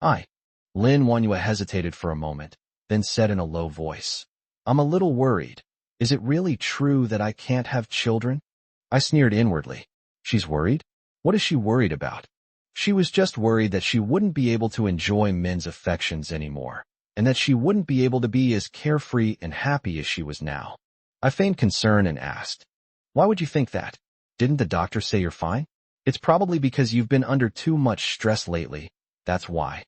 Lin Wanyue hesitated for a moment, then said in a low voice, "I'm a little worried. Is it really true that I can't have children?" I sneered inwardly. She's worried? What is she worried about? She was just worried that she wouldn't be able to enjoy men's affections anymore, and that she wouldn't be able to be as carefree and happy as she was now. I feigned concern and asked, "Why would you think that? Didn't the doctor say you're fine?" "It's probably because you've been under too much stress lately. That's why."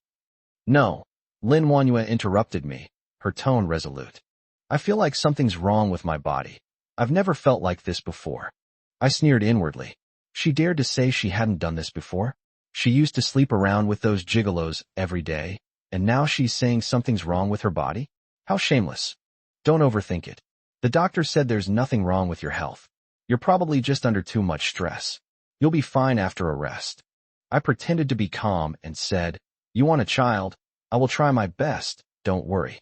"No," Lin Wanyue interrupted me, her tone resolute. "I feel like something's wrong with my body. I've never felt like this before." I sneered inwardly. She dared to say she hadn't done this before? She used to sleep around with those gigolos every day, and now she's saying something's wrong with her body? How shameless. Don't overthink it. The doctor said there's nothing wrong with your health. You're probably just under too much stress. You'll be fine after a rest. I pretended to be calm and said, "You want a child? I will try my best, don't worry."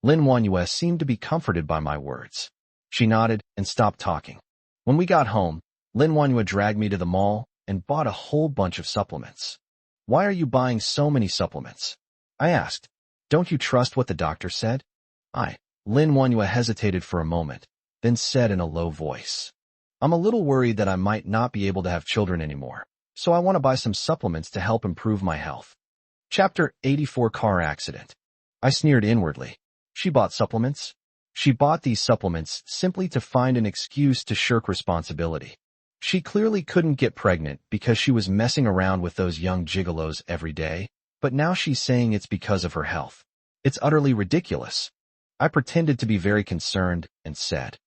Lin Wanyue seemed to be comforted by my words. She nodded and stopped talking. When we got home, Lin Wanyue dragged me to the mall and bought a whole bunch of supplements. "Why are you buying so many supplements?" I asked. "Don't you trust what the doctor said?" Lin Wanyue hesitated for a moment, then said in a low voice, "I'm a little worried that I might not be able to have children anymore, so I want to buy some supplements to help improve my health." Chapter 84 Car Accident. I sneered inwardly. She bought supplements? She bought these supplements simply to find an excuse to shirk responsibility. She clearly couldn't get pregnant because she was messing around with those young gigolos every day, but now she's saying it's because of her health. It's utterly ridiculous. I pretended to be very concerned and said,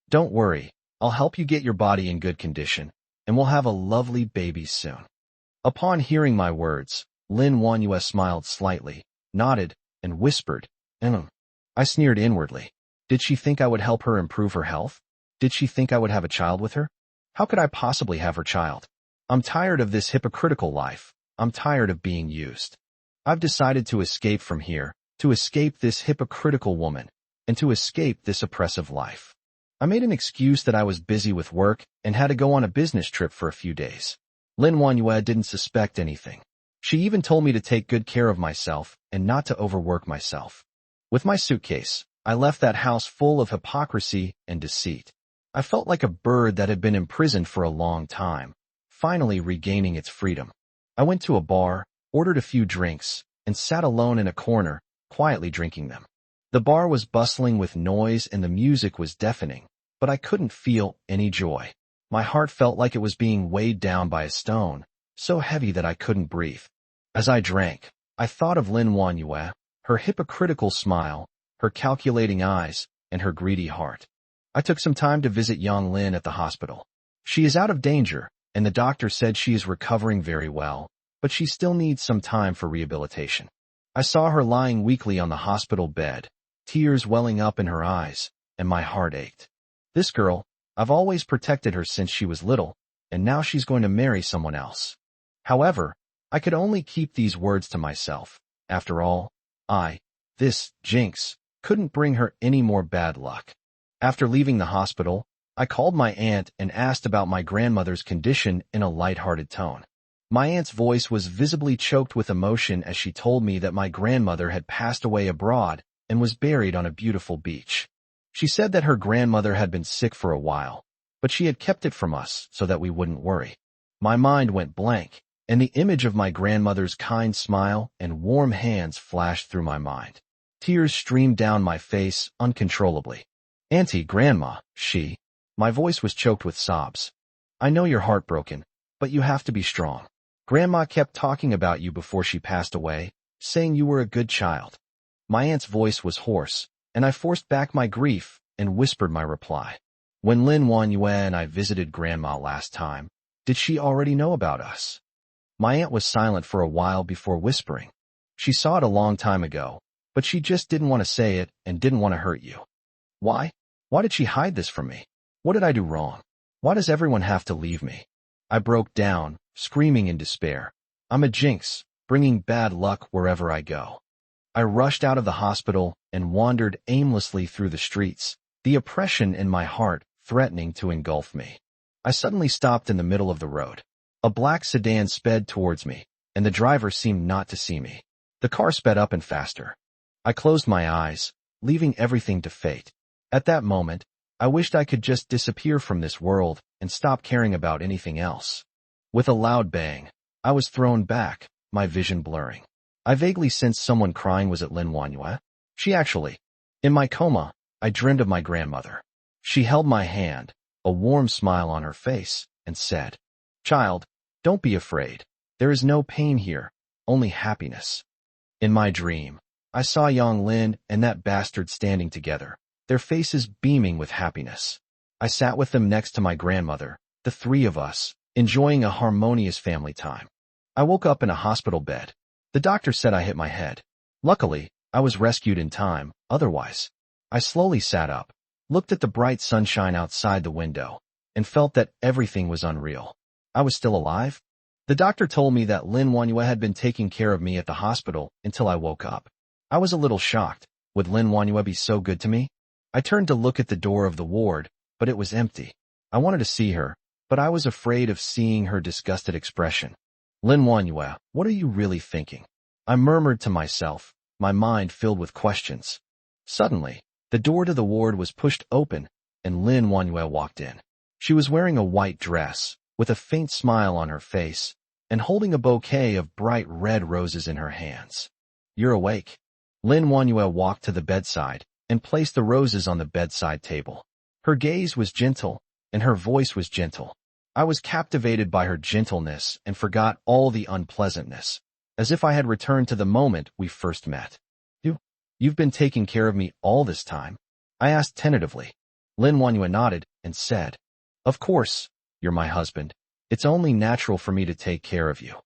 "Don't worry, I'll help you get your body in good condition, and we'll have a lovely baby soon." Upon hearing my words, Lin Wanyue smiled slightly, nodded, and whispered, I sneered inwardly. Did she think I would help her improve her health? Did she think I would have a child with her? How could I possibly have her child? I'm tired of this hypocritical life. I'm tired of being used. I've decided to escape from here to escape this hypocritical woman, and to escape this oppressive life. I made an excuse that I was busy with work and had to go on a business trip for a few days. Lin Wanyue didn't suspect anything. She even told me to take good care of myself and not to overwork myself. With my suitcase, I left that house full of hypocrisy and deceit. I felt like a bird that had been imprisoned for a long time, finally regaining its freedom. I went to a bar, ordered a few drinks, and sat alone in a corner, quietly drinking them. The bar was bustling with noise and the music was deafening, but I couldn't feel any joy. My heart felt like it was being weighed down by a stone, so heavy that I couldn't breathe. As I drank, I thought of Lin Wanyue, her hypocritical smile, her calculating eyes, and her greedy heart. I took some time to visit young Lin at the hospital. She is out of danger, and the doctor said she is recovering very well, but she still needs some time for rehabilitation. I saw her lying weakly on the hospital bed, tears welling up in her eyes, and my heart ached. This girl, I've always protected her since she was little, and now she's going to marry someone else. However, I could only keep these words to myself. After all, this jinx, couldn't bring her any more bad luck. After leaving the hospital, I called my aunt and asked about my grandmother's condition in a light-hearted tone. My aunt's voice was visibly choked with emotion as she told me that my grandmother had passed away abroad and was buried on a beautiful beach. She said that her grandmother had been sick for a while, but she had kept it from us so that we wouldn't worry. My mind went blank, and the image of my grandmother's kind smile and warm hands flashed through my mind. Tears streamed down my face uncontrollably. "Auntie, Grandma, My voice was choked with sobs. "I know you're heartbroken, but you have to be strong. Grandma kept talking about you before she passed away, saying you were a good child." My aunt's voice was hoarse, and I forced back my grief and whispered my reply. "When Lin Wanyue and I visited Grandma last time, did she already know about us?" My aunt was silent for a while before whispering. "She saw it a long time ago, but she just didn't want to say it and didn't want to hurt you." "Why? Why did she hide this from me? What did I do wrong? Why does everyone have to leave me?" I broke down, screaming in despair. "I'm a jinx, bringing bad luck wherever I go." I rushed out of the hospital and wandered aimlessly through the streets, the oppression in my heart threatening to engulf me. I suddenly stopped in the middle of the road. A black sedan sped towards me, and the driver seemed not to see me. The car sped up and faster. I closed my eyes, leaving everything to fate. At that moment, I wished I could just disappear from this world and stop caring about anything else. With a loud bang, I was thrown back, my vision blurring. I vaguely sensed someone crying. Was it Lin Wanyue? In my coma, I dreamed of my grandmother. She held my hand, a warm smile on her face, and said, "Child, don't be afraid. There is no pain here, only happiness." In my dream, I saw young Lin and that bastard standing together, their faces beaming with happiness. I sat with them next to my grandmother, the three of us, enjoying a harmonious family time. I woke up in a hospital bed. The doctor said I hit my head. Luckily, I was rescued in time, otherwise. I slowly sat up, looked at the bright sunshine outside the window, and felt that everything was unreal. I was still alive? The doctor told me that Lin Wanyue had been taking care of me at the hospital until I woke up. I was a little shocked. Would Lin Wanyue be so good to me? I turned to look at the door of the ward, but it was empty. I wanted to see her, but I was afraid of seeing her disgusted expression. "Lin Wanyue, what are you really thinking?" I murmured to myself, my mind filled with questions. Suddenly, the door to the ward was pushed open, and Lin Wanyue walked in. She was wearing a white dress, with a faint smile on her face, and holding a bouquet of bright red roses in her hands. "You're awake." Lin Wanyue walked to the bedside and placed the roses on the bedside table. Her gaze was gentle, and her voice was gentle. I was captivated by her gentleness and forgot all the unpleasantness, as if I had returned to the moment we first met. You've been taking care of me all this time?" I asked tentatively. Lin Wanyue nodded and said, "Of course, you're my husband. It's only natural for me to take care of you."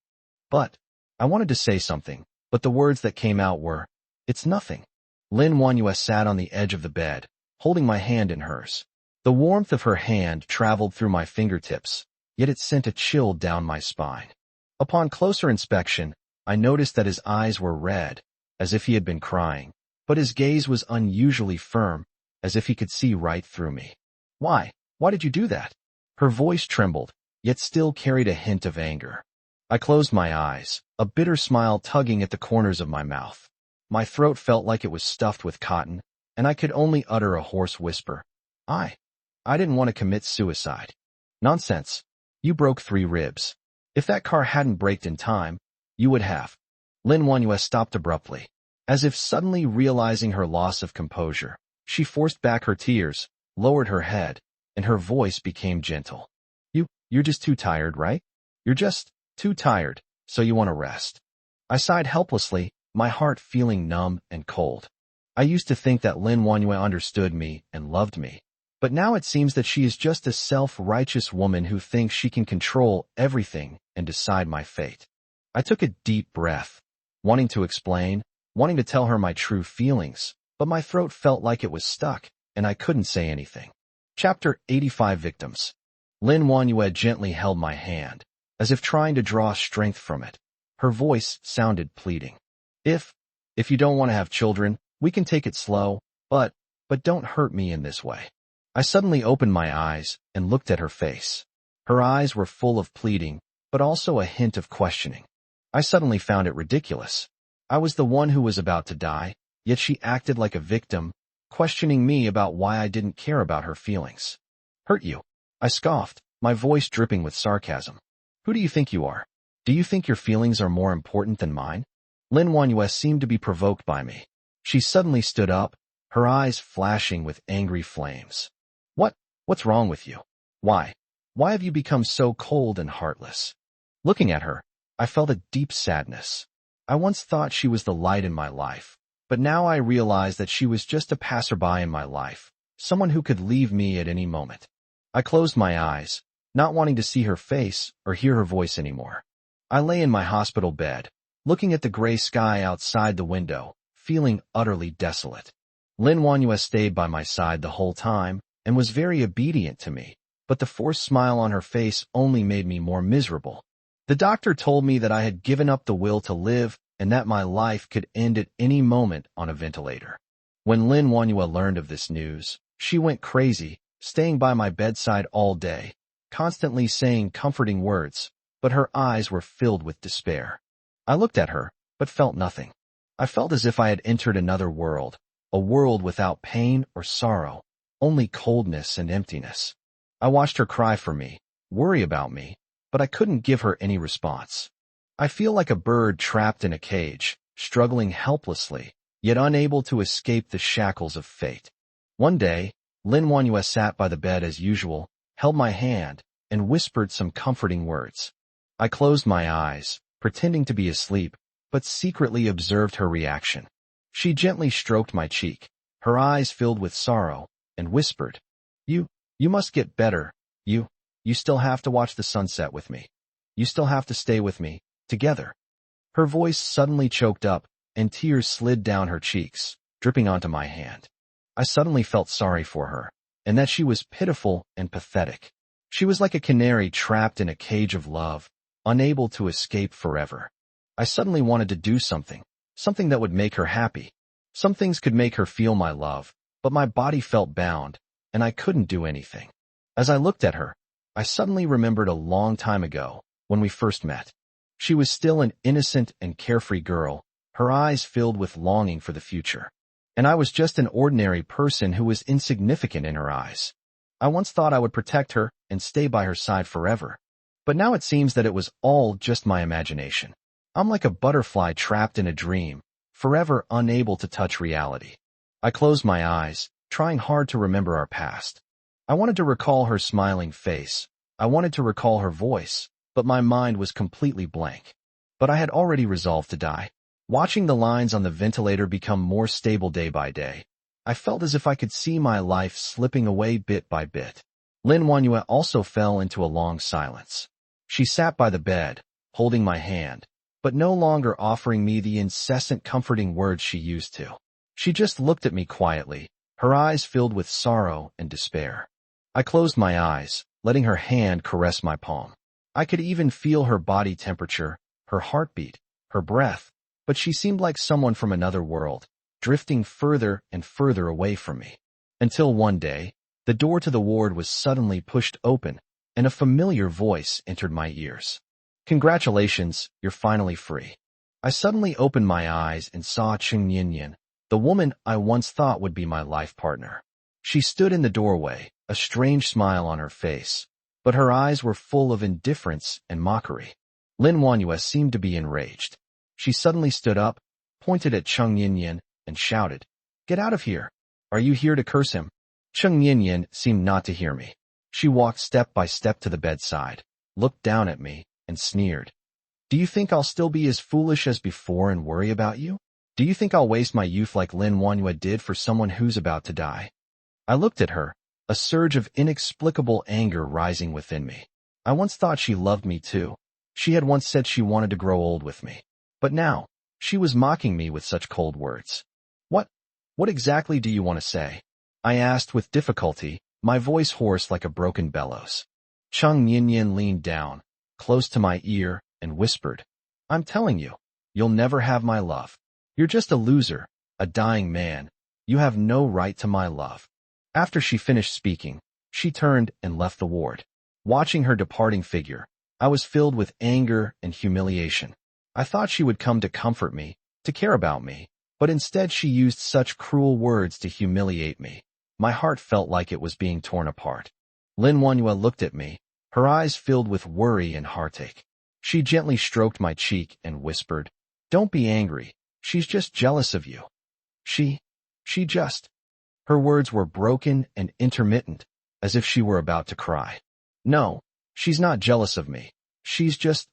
But I wanted to say something, but the words that came out were, "It's nothing." Lin Wanyue sat on the edge of the bed, holding my hand in hers. The warmth of her hand traveled through my fingertips, yet it sent a chill down my spine. Upon closer inspection, I noticed that his eyes were red, as if he had been crying, but his gaze was unusually firm, as if he could see right through me. Why? Why did you do that? Her voice trembled, yet still carried a hint of anger. I closed my eyes, a bitter smile tugging at the corners of my mouth. My throat felt like it was stuffed with cotton, and I could only utter a hoarse whisper. I didn't want to commit suicide. Nonsense. You broke 3 ribs. If that car hadn't braked in time, you would have. Lin Wanyue stopped abruptly. As if suddenly realizing her loss of composure, she forced back her tears, lowered her head, and her voice became gentle. You're just too tired, right? You're just too tired, so you want to rest. I sighed helplessly, my heart feeling numb and cold. I used to think that Lin Wanyue understood me and loved me, but now it seems that she is just a self-righteous woman who thinks she can control everything and decide my fate. I took a deep breath, wanting to explain, wanting to tell her my true feelings, but my throat felt like it was stuck, and I couldn't say anything. Chapter 85 Victims. Lin Wanyue gently held my hand, as if trying to draw strength from it. Her voice sounded pleading. If you don't want to have children, we can take it slow, but don't hurt me in this way. I suddenly opened my eyes and looked at her face. Her eyes were full of pleading, but also a hint of questioning. I suddenly found it ridiculous. I was the one who was about to die, yet she acted like a victim, questioning me about why I didn't care about her feelings. Hurt you? I scoffed, my voice dripping with sarcasm. Who do you think you are? Do you think your feelings are more important than mine? Lin Wanyue seemed to be provoked by me. She suddenly stood up, her eyes flashing with angry flames. What's wrong with you? Why have you become so cold and heartless? Looking at her, I felt a deep sadness. I once thought she was the light in my life, but now I realized that she was just a passerby in my life, someone who could leave me at any moment. I closed my eyes, not wanting to see her face or hear her voice anymore. I lay in my hospital bed, looking at the gray sky outside the window, feeling utterly desolate. Lin Wanyue stayed by my side the whole time and was very obedient to me, but the forced smile on her face only made me more miserable. The doctor told me that I had given up the will to live and that my life could end at any moment on a ventilator. When Lin Wanyue learned of this news, she went crazy, staying by my bedside all day, constantly saying comforting words, but her eyes were filled with despair. I looked at her, but felt nothing. I felt as if I had entered another world, a world without pain or sorrow, only coldness and emptiness. I watched her cry for me, worry about me, but I couldn't give her any response. I feel like a bird trapped in a cage, struggling helplessly, yet unable to escape the shackles of fate. One day, Lin Wanyue sat by the bed as usual, held my hand, and whispered some comforting words. I closed my eyes, pretending to be asleep, but secretly observed her reaction. She gently stroked my cheek, her eyes filled with sorrow, and whispered, You must get better. You still have to watch the sunset with me. You still have to stay with me, together. Her voice suddenly choked up, and tears slid down her cheeks, dripping onto my hand. I suddenly felt sorry for her, and that she was pitiful and pathetic. She was like a canary trapped in a cage of love, unable to escape forever. I suddenly wanted to do something that would make her happy. Some things could make her feel my love, but my body felt bound, and I couldn't do anything. As I looked at her, I suddenly remembered a long time ago, when we first met. She was still an innocent and carefree girl, her eyes filled with longing for the future. And I was just an ordinary person who was insignificant in her eyes. I once thought I would protect her and stay by her side forever. But now it seems that it was all just my imagination. I'm like a butterfly trapped in a dream, forever unable to touch reality. I closed my eyes, trying hard to remember our past. I wanted to recall her smiling face. I wanted to recall her voice, but my mind was completely blank. But I had already resolved to die. Watching the lines on the ventilator become more stable day by day, I felt as if I could see my life slipping away bit by bit. Lin Wanyue also fell into a long silence. She sat by the bed, holding my hand, but no longer offering me the incessant comforting words she used to. She just looked at me quietly, her eyes filled with sorrow and despair. I closed my eyes, letting her hand caress my palm. I could even feel her body temperature, her heartbeat, her breath, but she seemed like someone from another world, drifting further and further away from me. Until one day, the door to the ward was suddenly pushed open, and a familiar voice entered my ears. "Congratulations, you're finally free." I suddenly opened my eyes and saw Cheng Yinyan, the woman I once thought would be my life partner. She stood in the doorway, a strange smile on her face, but her eyes were full of indifference and mockery. Lin Wanyue seemed to be enraged. She suddenly stood up, pointed at Cheng Yinyan, and shouted, "Get out of here! Are you here to curse him?" Cheng Yinyan seemed not to hear me. She walked step by step to the bedside, looked down at me, and sneered. "Do you think I'll still be as foolish as before and worry about you? Do you think I'll waste my youth like Lin Wanyue did for someone who's about to die?" I looked at her, a surge of inexplicable anger rising within me. I once thought she loved me too. She had once said she wanted to grow old with me. But now, she was mocking me with such cold words. What exactly do you want to say?" I asked with difficulty, my voice hoarse like a broken bellows. Cheng Yinyan leaned down, close to my ear, and whispered, "I'm telling you, you'll never have my love. You're just a loser, a dying man. You have no right to my love." After she finished speaking, she turned and left the ward. Watching her departing figure, I was filled with anger and humiliation. I thought she would come to comfort me, to care about me, but instead she used such cruel words to humiliate me. My heart felt like it was being torn apart. Lin Wanyue looked at me, her eyes filled with worry and heartache. She gently stroked my cheek and whispered, "Don't be angry. She's just jealous of you. She just..." Her words were broken and intermittent, as if she were about to cry. "No, she's not jealous of me. She's just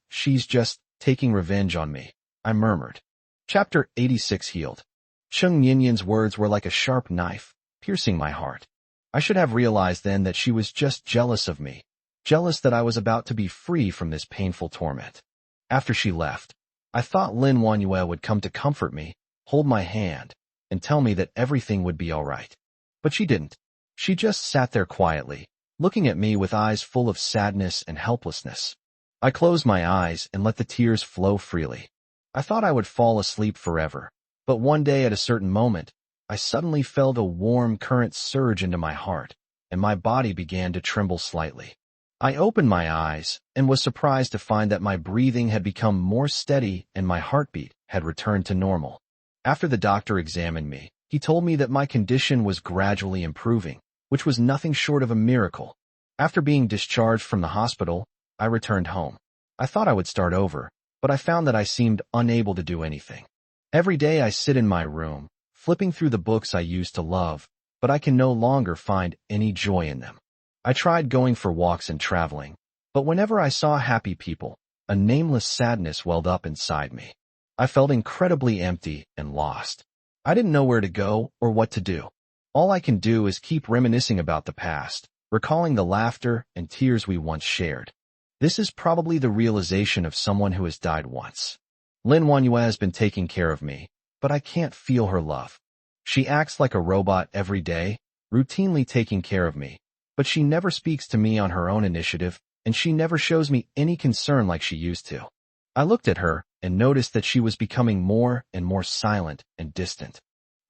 taking revenge on me," I murmured. Chapter 86 Healed. Cheng Yinyan's words were like a sharp knife, piercing my heart. I should have realized then that she was just jealous of me, jealous that I was about to be free from this painful torment. After she left, I thought Lin Wanyue would come to comfort me, hold my hand, and tell me that everything would be all right. But she didn't. She just sat there quietly, looking at me with eyes full of sadness and helplessness. I closed my eyes and let the tears flow freely. I thought I would fall asleep forever, but one day at a certain moment, I suddenly felt a warm current surge into my heart, and my body began to tremble slightly. I opened my eyes and was surprised to find that my breathing had become more steady and my heartbeat had returned to normal. After the doctor examined me, he told me that my condition was gradually improving, which was nothing short of a miracle. After being discharged from the hospital, I returned home. I thought I would start over, but I found that I seemed unable to do anything. Every day I sit in my room, flipping through the books I used to love, but I can no longer find any joy in them. I tried going for walks and traveling, but whenever I saw happy people, a nameless sadness welled up inside me. I felt incredibly empty and lost. I didn't know where to go or what to do. All I can do is keep reminiscing about the past, recalling the laughter and tears we once shared. This is probably the realization of someone who has died once. Lin Wanyue has been taking care of me, but I can't feel her love. She acts like a robot every day, routinely taking care of me, but she never speaks to me on her own initiative, and she never shows me any concern like she used to. I looked at her and noticed that she was becoming more and more silent and distant.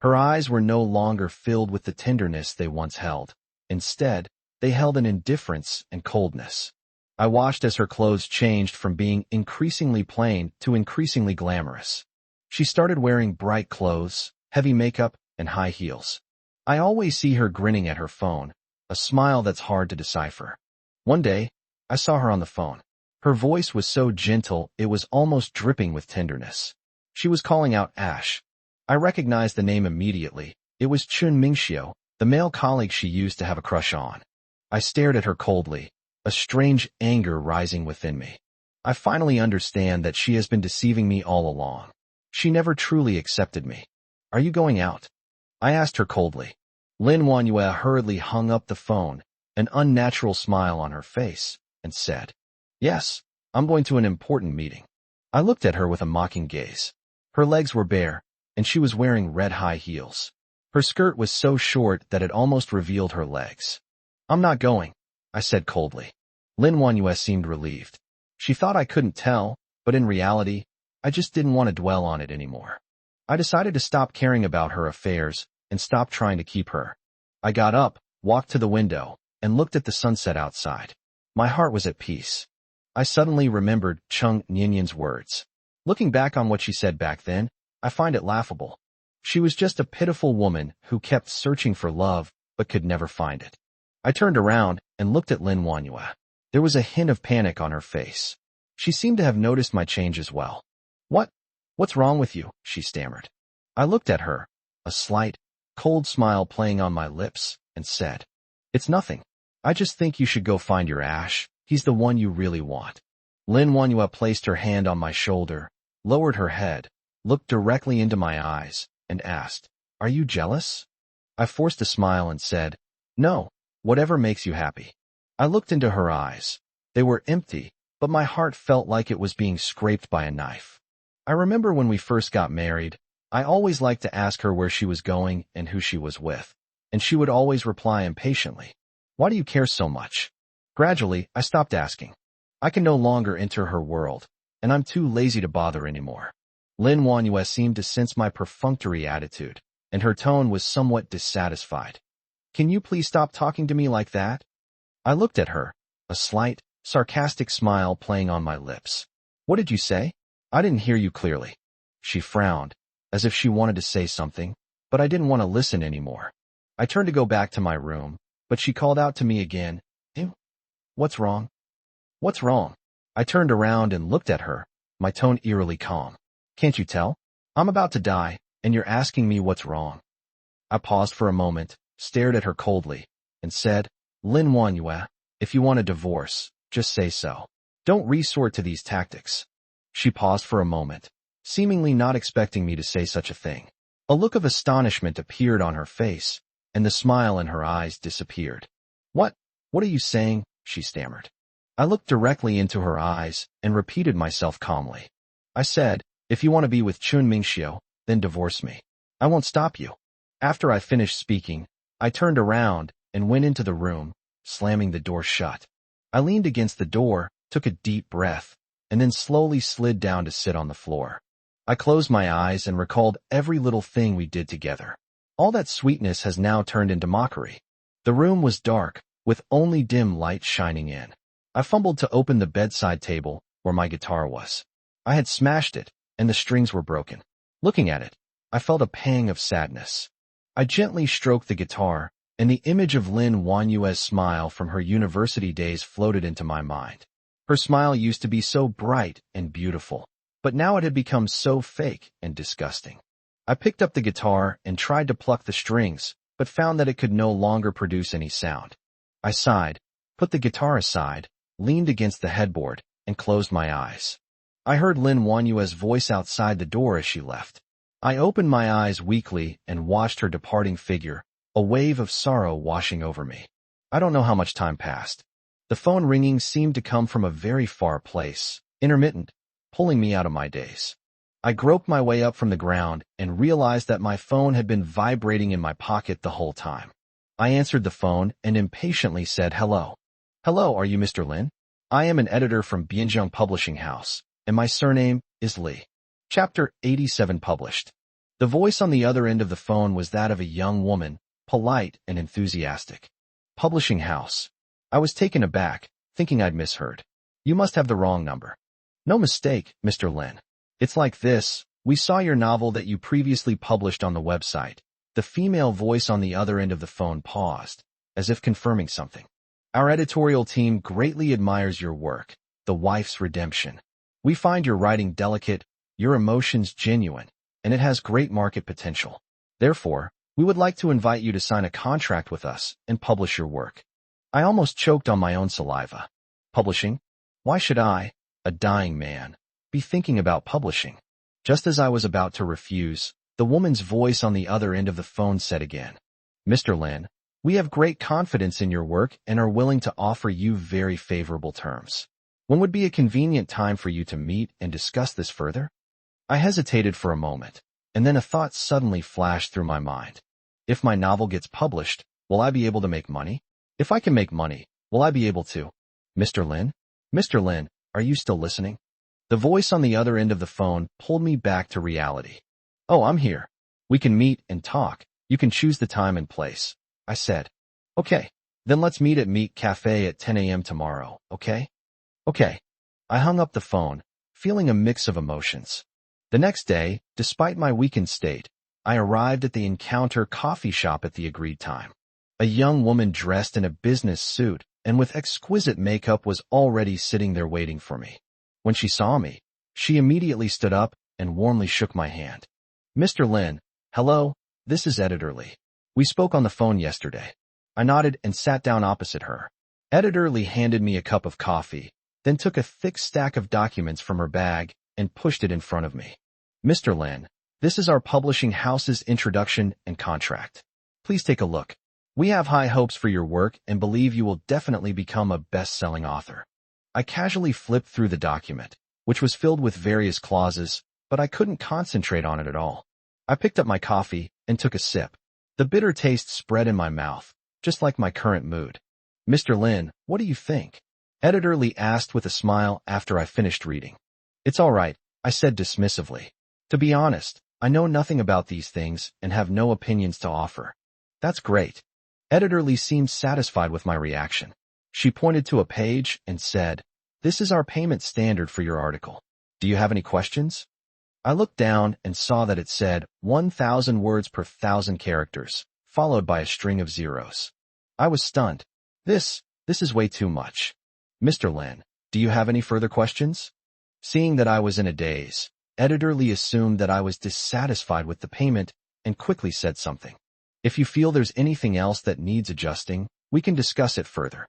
Her eyes were no longer filled with the tenderness they once held. Instead, they held an indifference and coldness. I watched as her clothes changed from being increasingly plain to increasingly glamorous. She started wearing bright clothes, heavy makeup, and high heels. I always see her grinning at her phone, a smile that's hard to decipher. One day, I saw her on the phone. Her voice was so gentle it was almost dripping with tenderness. She was calling out Ash. I recognized the name immediately. It was Chun Mingxiu, the male colleague she used to have a crush on. I stared at her coldly, a strange anger rising within me. I finally understand that she has been deceiving me all along. She never truly accepted me. "Are you going out?" I asked her coldly. Lin Wanyue hurriedly hung up the phone, an unnatural smile on her face, and said, "Yes, I'm going to an important meeting." I looked at her with a mocking gaze. Her legs were bare, and she was wearing red high heels. Her skirt was so short that it almost revealed her legs. "I'm not going," I said coldly. Lin Wanyue seemed relieved. She thought I couldn't tell, but in reality, I just didn't want to dwell on it anymore. I decided to stop caring about her affairs and stop trying to keep her. I got up, walked to the window, and looked at the sunset outside. My heart was at peace. I suddenly remembered Chung Nyenyen's words. Looking back on what she said back then, I find it laughable. She was just a pitiful woman who kept searching for love but could never find it. I turned around and looked at Lin Wanyue. There was a hint of panic on her face. She seemed to have noticed my change as well. What's wrong with you?" she stammered. I looked at her, a slight, cold smile playing on my lips, and said, "It's nothing. I just think you should go find your Ash. He's the one you really want." Lin Wanyue placed her hand on my shoulder, lowered her head, looked directly into my eyes, and asked, "Are you jealous?" I forced a smile and said, "No, whatever makes you happy." I looked into her eyes. They were empty, but my heart felt like it was being scraped by a knife. I remember when we first got married, I always liked to ask her where she was going and who she was with, and she would always reply impatiently, "Why do you care so much?" Gradually, I stopped asking. I can no longer enter her world, and I'm too lazy to bother anymore. Lin Wanyue seemed to sense my perfunctory attitude, and her tone was somewhat dissatisfied. "Can you please stop talking to me like that?" I looked at her, a slight, sarcastic smile playing on my lips. "What did you say? I didn't hear you clearly." She frowned, as if she wanted to say something, but I didn't want to listen anymore. I turned to go back to my room, but she called out to me again, "Ew, what's wrong? What's wrong?" I turned around and looked at her, my tone eerily calm. "Can't you tell? I'm about to die, and you're asking me what's wrong." I paused for a moment, stared at her coldly, and said, "Lin Wanyue, if you want a divorce, just say so. Don't resort to these tactics." She paused for a moment, seemingly not expecting me to say such a thing. A look of astonishment appeared on her face, and the smile in her eyes disappeared. What are you saying?" she stammered. I looked directly into her eyes and repeated myself calmly. I said, "If you want to be with Chun Mingxiu, then divorce me. I won't stop you." After I finished speaking, I turned around and went into the room, slamming the door shut. I leaned against the door, took a deep breath, and then slowly slid down to sit on the floor. I closed my eyes and recalled every little thing we did together. All that sweetness has now turned into mockery. The room was dark, with only dim light shining in. I fumbled to open the bedside table where my guitar was. I had smashed it, and the strings were broken. Looking at it, I felt a pang of sadness. I gently stroked the guitar, and the image of Lin Wanyue's smile from her university days floated into my mind. Her smile used to be so bright and beautiful, but now it had become so fake and disgusting. I picked up the guitar and tried to pluck the strings, but found that it could no longer produce any sound. I sighed, put the guitar aside, leaned against the headboard, and closed my eyes. I heard Lin Wanyue's voice outside the door as she left. I opened my eyes weakly and watched her departing figure, a wave of sorrow washing over me. I don't know how much time passed. The phone ringing seemed to come from a very far place, intermittent, pulling me out of my daze. I groped my way up from the ground and realized that my phone had been vibrating in my pocket the whole time. I answered the phone and impatiently said, "Hello." "Hello, are you Mr. Lin? I am an editor from Bianzhong Publishing House, and my surname is Li." Chapter 87 published. The voice on the other end of the phone was that of a young woman, polite and enthusiastic. "Publishing house." I was taken aback, thinking I'd misheard. "You must have the wrong number." "No mistake, Mr. Lin. It's like this. We saw your novel that you previously published on the website." The female voice on the other end of the phone paused, as if confirming something. "Our editorial team greatly admires your work, The Wife's Redemption. We find your writing delicate, your emotions genuine, and it has great market potential. Therefore, we would like to invite you to sign a contract with us and publish your work." I almost choked on my own saliva. Publishing? Why should I, a dying man, be thinking about publishing? Just as I was about to refuse, the woman's voice on the other end of the phone said again, "Mr. Lin, we have great confidence in your work and are willing to offer you very favorable terms. When would be a convenient time for you to meet and discuss this further?" I hesitated for a moment, and then a thought suddenly flashed through my mind. If my novel gets published, will I be able to make money? If I can make money, will I be able to? Mr. Lin? Mr. Lin, are you still listening? The voice on the other end of the phone pulled me back to reality. "Oh, I'm here. We can meet and talk. You can choose the time and place," I said. "Okay, then let's meet at Meat Cafe at 10 a.m. tomorrow, okay?" "Okay." I hung up the phone, feeling a mix of emotions. The next day, despite my weakened state, I arrived at the Encounter coffee shop at the agreed time. A young woman dressed in a business suit and with exquisite makeup was already sitting there waiting for me. When she saw me, she immediately stood up and warmly shook my hand. "Mr. Lin, hello, this is Editor Lee. We spoke on the phone yesterday." I nodded and sat down opposite her. Editor Lee handed me a cup of coffee, then took a thick stack of documents from her bag and pushed it in front of me. "Mr. Lin, this is our publishing house's introduction and contract. Please take a look. We have high hopes for your work and believe you will definitely become a best-selling author." I casually flipped through the document, which was filled with various clauses, but I couldn't concentrate on it at all. I picked up my coffee and took a sip. The bitter taste spread in my mouth, just like my current mood. "Mr. Lin, what do you think?" Editor Lee asked with a smile after I finished reading. "It's all right," I said dismissively. "To be honest, I know nothing about these things and have no opinions to offer." "That's great." Editor Lee seemed satisfied with my reaction. She pointed to a page and said, "This is our payment standard for your article. Do you have any questions?" I looked down and saw that it said 1,000 words per 1,000 characters, followed by a string of zeros. I was stunned. This is way too much. "Mr. Lin, do you have any further questions?" Seeing that I was in a daze, Editor Lee assumed that I was dissatisfied with the payment and quickly said something. "If you feel there's anything else that needs adjusting, we can discuss it further."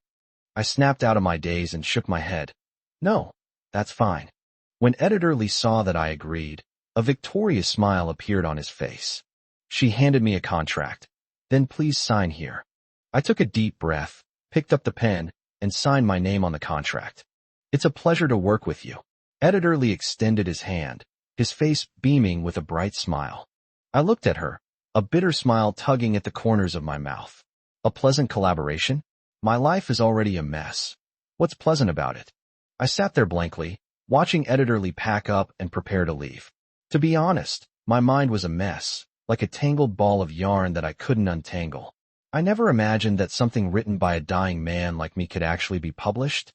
I snapped out of my daze and shook my head. "No, that's fine." When Editor Lee saw that I agreed, a victorious smile appeared on his face. She handed me a contract. "Then please sign here." I took a deep breath, picked up the pen, and signed my name on the contract. "It's a pleasure to work with you." Editor Lee extended his hand, his face beaming with a bright smile. I looked at her, a bitter smile tugging at the corners of my mouth. A pleasant collaboration? My life is already a mess. What's pleasant about it? I sat there blankly, watching Editor Lee pack up and prepare to leave. To be honest, my mind was a mess, like a tangled ball of yarn that I couldn't untangle. I never imagined that something written by a dying man like me could actually be published.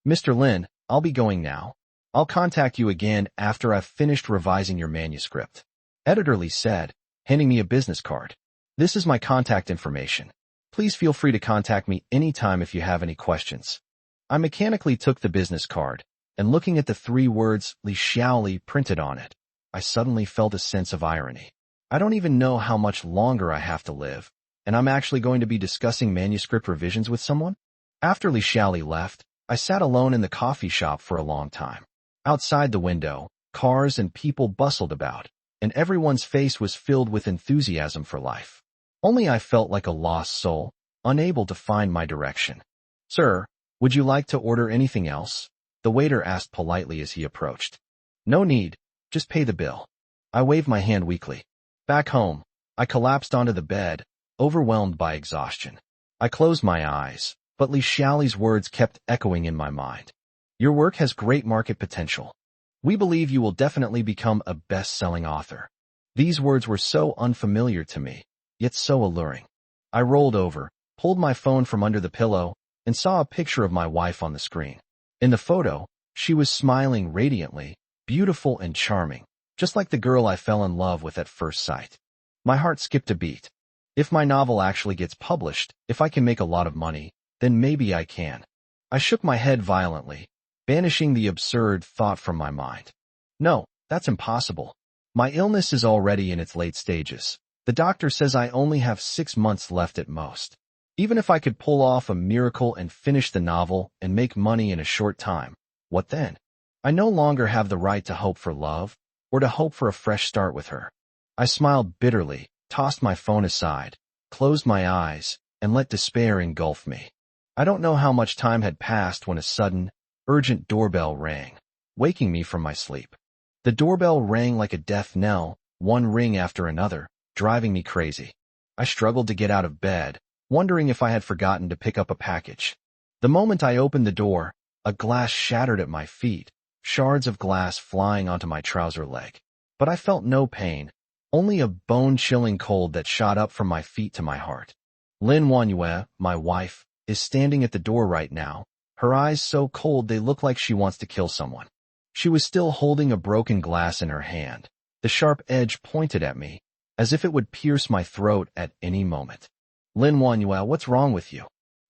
"Mr. Lin, I'll be going now. I'll contact you again after I've finished revising your manuscript," Editor Lee said, handing me a business card. "This is my contact information. Please feel free to contact me anytime if you have any questions." I mechanically took the business card, and looking at the 3 words Li Xiaoli printed on it, I suddenly felt a sense of irony. I don't even know how much longer I have to live, and I'm actually going to be discussing manuscript revisions with someone? After Li Xiaoli left, I sat alone in the coffee shop for a long time. Outside the window, cars and people bustled about, and everyone's face was filled with enthusiasm for life. Only I felt like a lost soul, unable to find my direction. "Sir, would you like to order anything else?" the waiter asked politely as he approached. "No need, just pay the bill." I waved my hand weakly. Back home, I collapsed onto the bed, overwhelmed by exhaustion. I closed my eyes, but Li Xiaoli's words kept echoing in my mind. "Your work has great market potential. We believe you will definitely become a best-selling author." These words were so unfamiliar to me, yet so alluring. I rolled over, pulled my phone from under the pillow, and saw a picture of my wife on the screen. In the photo, she was smiling radiantly, beautiful and charming, just like the girl I fell in love with at first sight. My heart skipped a beat. If my novel actually gets published, if I can make a lot of money, then maybe I can. I shook my head violently, banishing the absurd thought from my mind. No, that's impossible. My illness is already in its late stages. The doctor says I only have 6 months left at most. Even if I could pull off a miracle and finish the novel and make money in a short time, what then? I no longer have the right to hope for love, or to hope for a fresh start with her. I smiled bitterly, tossed my phone aside, closed my eyes, and let despair engulf me. I don't know how much time had passed when a sudden, urgent doorbell rang, waking me from my sleep. The doorbell rang like a death knell, one ring after another, driving me crazy. I struggled to get out of bed, wondering if I had forgotten to pick up a package. The moment I opened the door, a glass shattered at my feet, shards of glass flying onto my trouser leg. But I felt no pain, only a bone-chilling cold that shot up from my feet to my heart. Lin Wanyue, my wife, is standing at the door right now, her eyes so cold they look like she wants to kill someone. She was still holding a broken glass in her hand, the sharp edge pointed at me, as if it would pierce my throat at any moment. Lin Wanyue, what's wrong with you?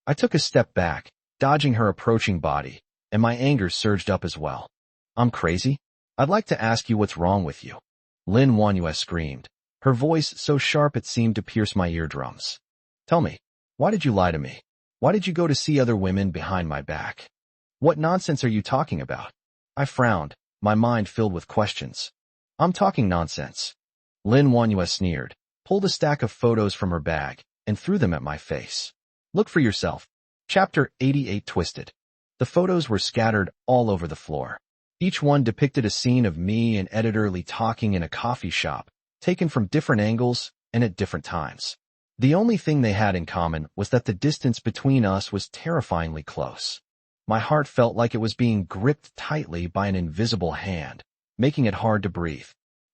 I took a step back, dodging her approaching body, and my anger surged up as well. I'm crazy? I'd like to ask you what's wrong with you. Lin Wanyue screamed, her voice so sharp it seemed to pierce my eardrums. Tell me, why did you lie to me? Why did you go to see other women behind my back? What nonsense are you talking about? I frowned, my mind filled with questions. I'm talking nonsense. Lin Wanyue sneered, pulled a stack of photos from her bag, and threw them at my face. Look for yourself. Chapter 88 Twisted. The photos were scattered all over the floor. Each one depicted a scene of me and Editor Lee talking in a coffee shop, taken from different angles and at different times. The only thing they had in common was that the distance between us was terrifyingly close. My heart felt like it was being gripped tightly by an invisible hand, making it hard to breathe.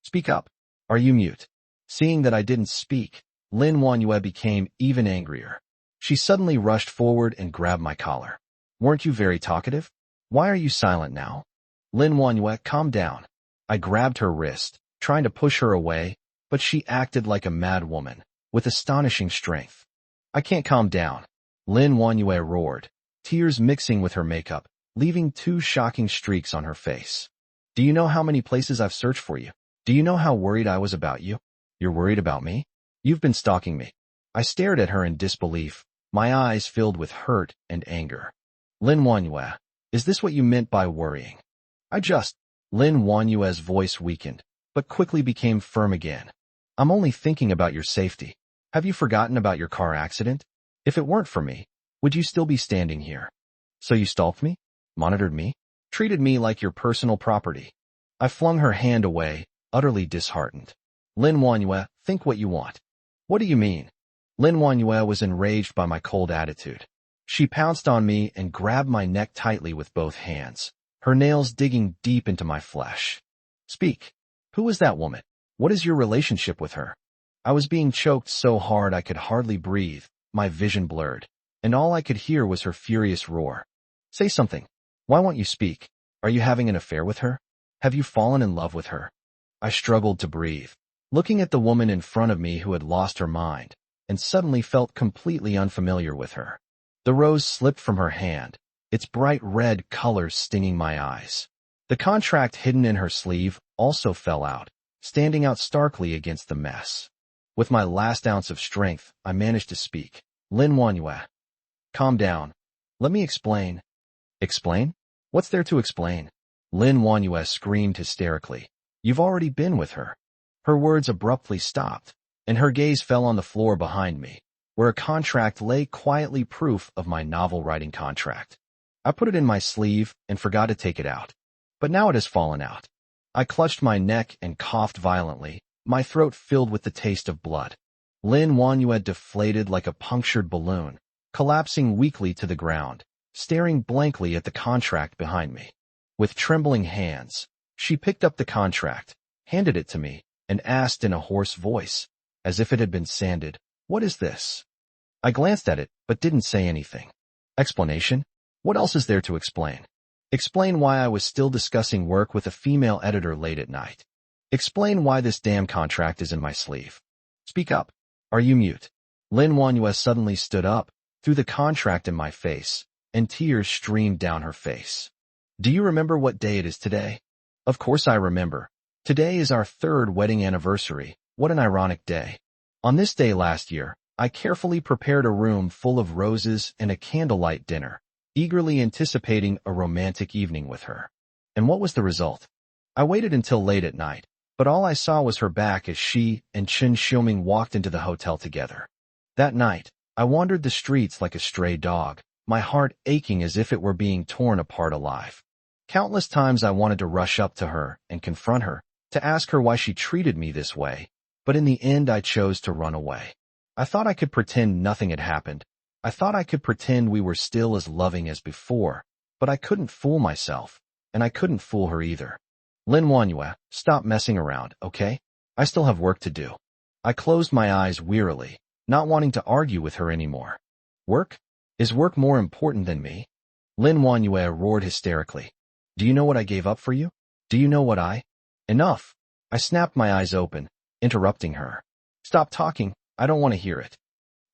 Speak up. Are you mute? Seeing that I didn't speak, Lin Wanyue became even angrier. She suddenly rushed forward and grabbed my collar. Weren't you very talkative? Why are you silent now? Lin Wanyue, calm down. I grabbed her wrist, trying to push her away, but she acted like a mad woman, with astonishing strength. I can't calm down. Lin Wanyue roared, tears mixing with her makeup, leaving 2 shocking streaks on her face. Do you know how many places I've searched for you? Do you know how worried I was about you? You're worried about me? You've been stalking me. I stared at her in disbelief, my eyes filled with hurt and anger. Lin Wanyue, is this what you meant by worrying? Lin Wanyue's voice weakened, but quickly became firm again. I'm only thinking about your safety. Have you forgotten about your car accident? If it weren't for me, would you still be standing here? So you stalked me? Monitored me? Treated me like your personal property? I flung her hand away, utterly disheartened. Lin Wanyue, think what you want. What do you mean? Lin Wanyue was enraged by my cold attitude. She pounced on me and grabbed my neck tightly with both hands, her nails digging deep into my flesh. Speak. Who is that woman? What is your relationship with her? I was being choked so hard I could hardly breathe, my vision blurred, and all I could hear was her furious roar. Say something. Why won't you speak? Are you having an affair with her? Have you fallen in love with her? I struggled to breathe, looking at the woman in front of me who had lost her mind, and suddenly felt completely unfamiliar with her. The rose slipped from her hand, its bright red color stinging my eyes. The contract hidden in her sleeve also fell out, standing out starkly against the mess. With my last ounce of strength, I managed to speak. Lin Wanyue. Calm down. Let me explain. Explain? What's there to explain? Lin Wanyue screamed hysterically. You've already been with her. Her words abruptly stopped, and her gaze fell on the floor behind me, where a contract lay quietly, proof of my novel-writing contract. I put it in my sleeve and forgot to take it out. But now it has fallen out. I clutched my neck and coughed violently, my throat filled with the taste of blood. Lin Wanyue deflated like a punctured balloon, collapsing weakly to the ground, staring blankly at the contract behind me. With trembling hands, she picked up the contract, handed it to me, and asked in a hoarse voice, as if it had been sanded, "What is this?" I glanced at it, but didn't say anything. Explanation? What else is there to explain? Explain why I was still discussing work with a female editor late at night. Explain why this damn contract is in my sleeve. Speak up. Are you mute? Lin Wanyue suddenly stood up, threw the contract in my face, and tears streamed down her face. Do you remember what day it is today? Of course I remember. Today is our 3rd wedding anniversary. What an ironic day. On this day last year, I carefully prepared a room full of roses and a candlelight dinner, eagerly anticipating a romantic evening with her. And what was the result? I waited until late at night, but all I saw was her back as she and Chen Xiuming walked into the hotel together. That night, I wandered the streets like a stray dog, my heart aching as if it were being torn apart alive. Countless times I wanted to rush up to her and confront her, to ask her why she treated me this way, but in the end I chose to run away. I thought I could pretend nothing had happened. I thought I could pretend we were still as loving as before, but I couldn't fool myself. and I couldn't fool her either. Lin Wanyue, stop messing around, okay? I still have work to do. I closed my eyes wearily, not wanting to argue with her anymore. Work? Is work more important than me? Lin Wanyue roared hysterically. Do you know what I gave up for you? Do you know what I? Enough! I snapped my eyes open, interrupting her. Stop talking, I don't want to hear it.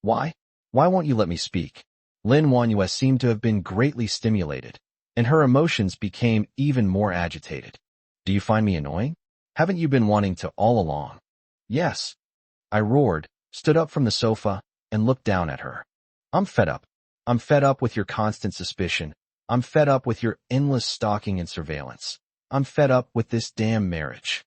Why? Why won't you let me speak? Lin Wanyue seemed to have been greatly stimulated, and her emotions became even more agitated. Do you find me annoying? Haven't you been wanting to all along? Yes. I roared, stood up from the sofa, and looked down at her. I'm fed up. I'm fed up with your constant suspicion. I'm fed up with your endless stalking and surveillance. I'm fed up with this damn marriage.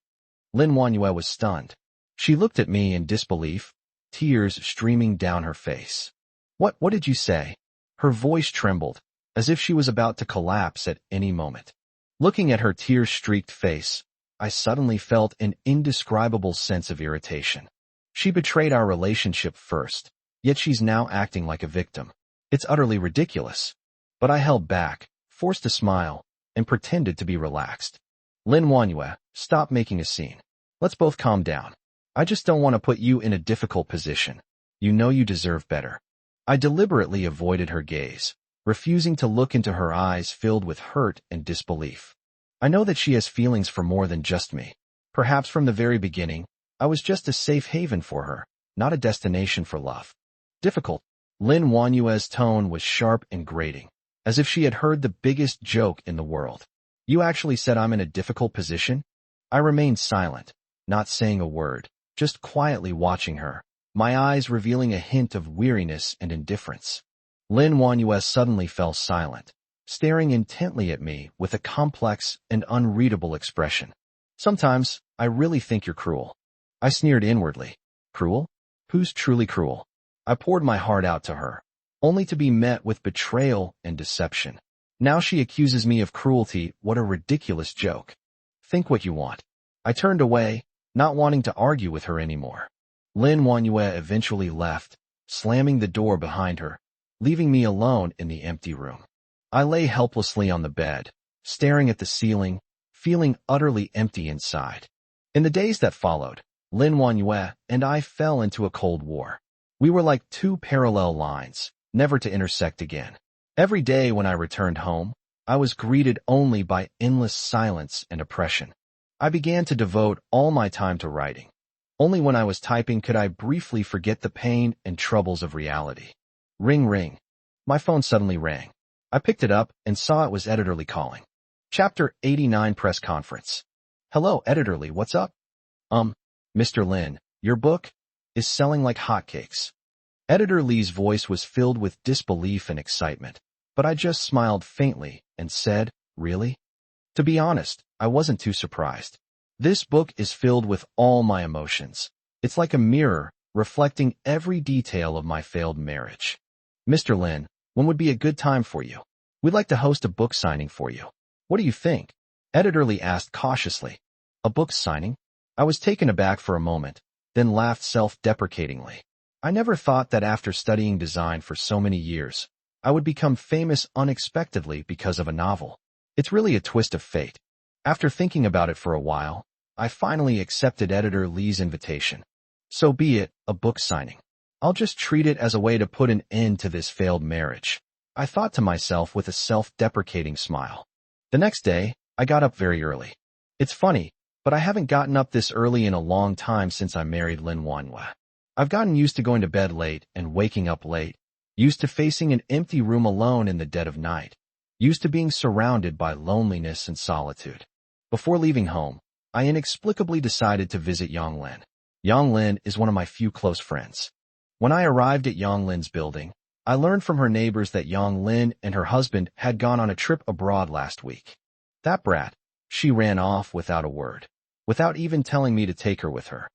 Lin Wanyue was stunned. She looked at me in disbelief, tears streaming down her face. What did you say? Her voice trembled, as if she was about to collapse at any moment. Looking at her tear-streaked face, I suddenly felt an indescribable sense of irritation. She betrayed our relationship first, yet she's now acting like a victim. It's utterly ridiculous. But I held back, forced a smile, and pretended to be relaxed. Lin Wanyue, stop making a scene. Let's both calm down. I just don't want to put you in a difficult position. You know you deserve better. I deliberately avoided her gaze, refusing to look into her eyes filled with hurt and disbelief. I know that she has feelings for more than just me. Perhaps from the very beginning, I was just a safe haven for her, not a destination for love. Difficult. Lin Wanyue's tone was sharp and grating, as if she had heard the biggest joke in the world. You actually said I'm in a difficult position? I remained silent, not saying a word, just quietly watching her, my eyes revealing a hint of weariness and indifference. Lin Wanyue suddenly fell silent, staring intently at me with a complex and unreadable expression. Sometimes, I really think you're cruel. I sneered inwardly. Cruel? Who's truly cruel? I poured my heart out to her, only to be met with betrayal and deception. Now she accuses me of cruelty. What a ridiculous joke. Think what you want. I turned away, not wanting to argue with her anymore. Lin Wanyue eventually left, slamming the door behind her, leaving me alone in the empty room. I lay helplessly on the bed, staring at the ceiling, feeling utterly empty inside. In the days that followed, Lin Wanyue and I fell into a cold war. We were like two parallel lines, never to intersect again. Every day when I returned home, I was greeted only by endless silence and oppression. I began to devote all my time to writing. Only when I was typing could I briefly forget the pain and troubles of reality. Ring, ring. My phone suddenly rang. I picked it up and saw it was Editor Lee calling. Chapter 89 Press Conference. Hello, Editor Lee, what's up? Mr. Lin, your book is selling like hotcakes. Editor Lee's voice was filled with disbelief and excitement, but I just smiled faintly and said, really? To be honest, I wasn't too surprised. This book is filled with all my emotions. It's like a mirror, reflecting every detail of my failed marriage. Mr. Lin, when would be a good time for you? We'd like to host a book signing for you. What do you think? Editor Lee asked cautiously. A book signing? I was taken aback for a moment, then laughed self-deprecatingly. I never thought that after studying design for so many years, I would become famous unexpectedly because of a novel. It's really a twist of fate. After thinking about it for a while, I finally accepted Editor Lee's invitation. So be it, a book signing. I'll just treat it as a way to put an end to this failed marriage, I thought to myself with a self-deprecating smile. The next day, I got up very early. It's funny, but I haven't gotten up this early in a long time since I married Lin Wanyue. I've gotten used to going to bed late and waking up late, used to facing an empty room alone in the dead of night, used to being surrounded by loneliness and solitude. Before leaving home, I inexplicably decided to visit Yonglin. Yonglin is one of my few close friends. When I arrived at Yonglin's building, I learned from her neighbors that Yonglin and her husband had gone on a trip abroad last week. That brat, she ran off without a word, without even telling me to take her with her.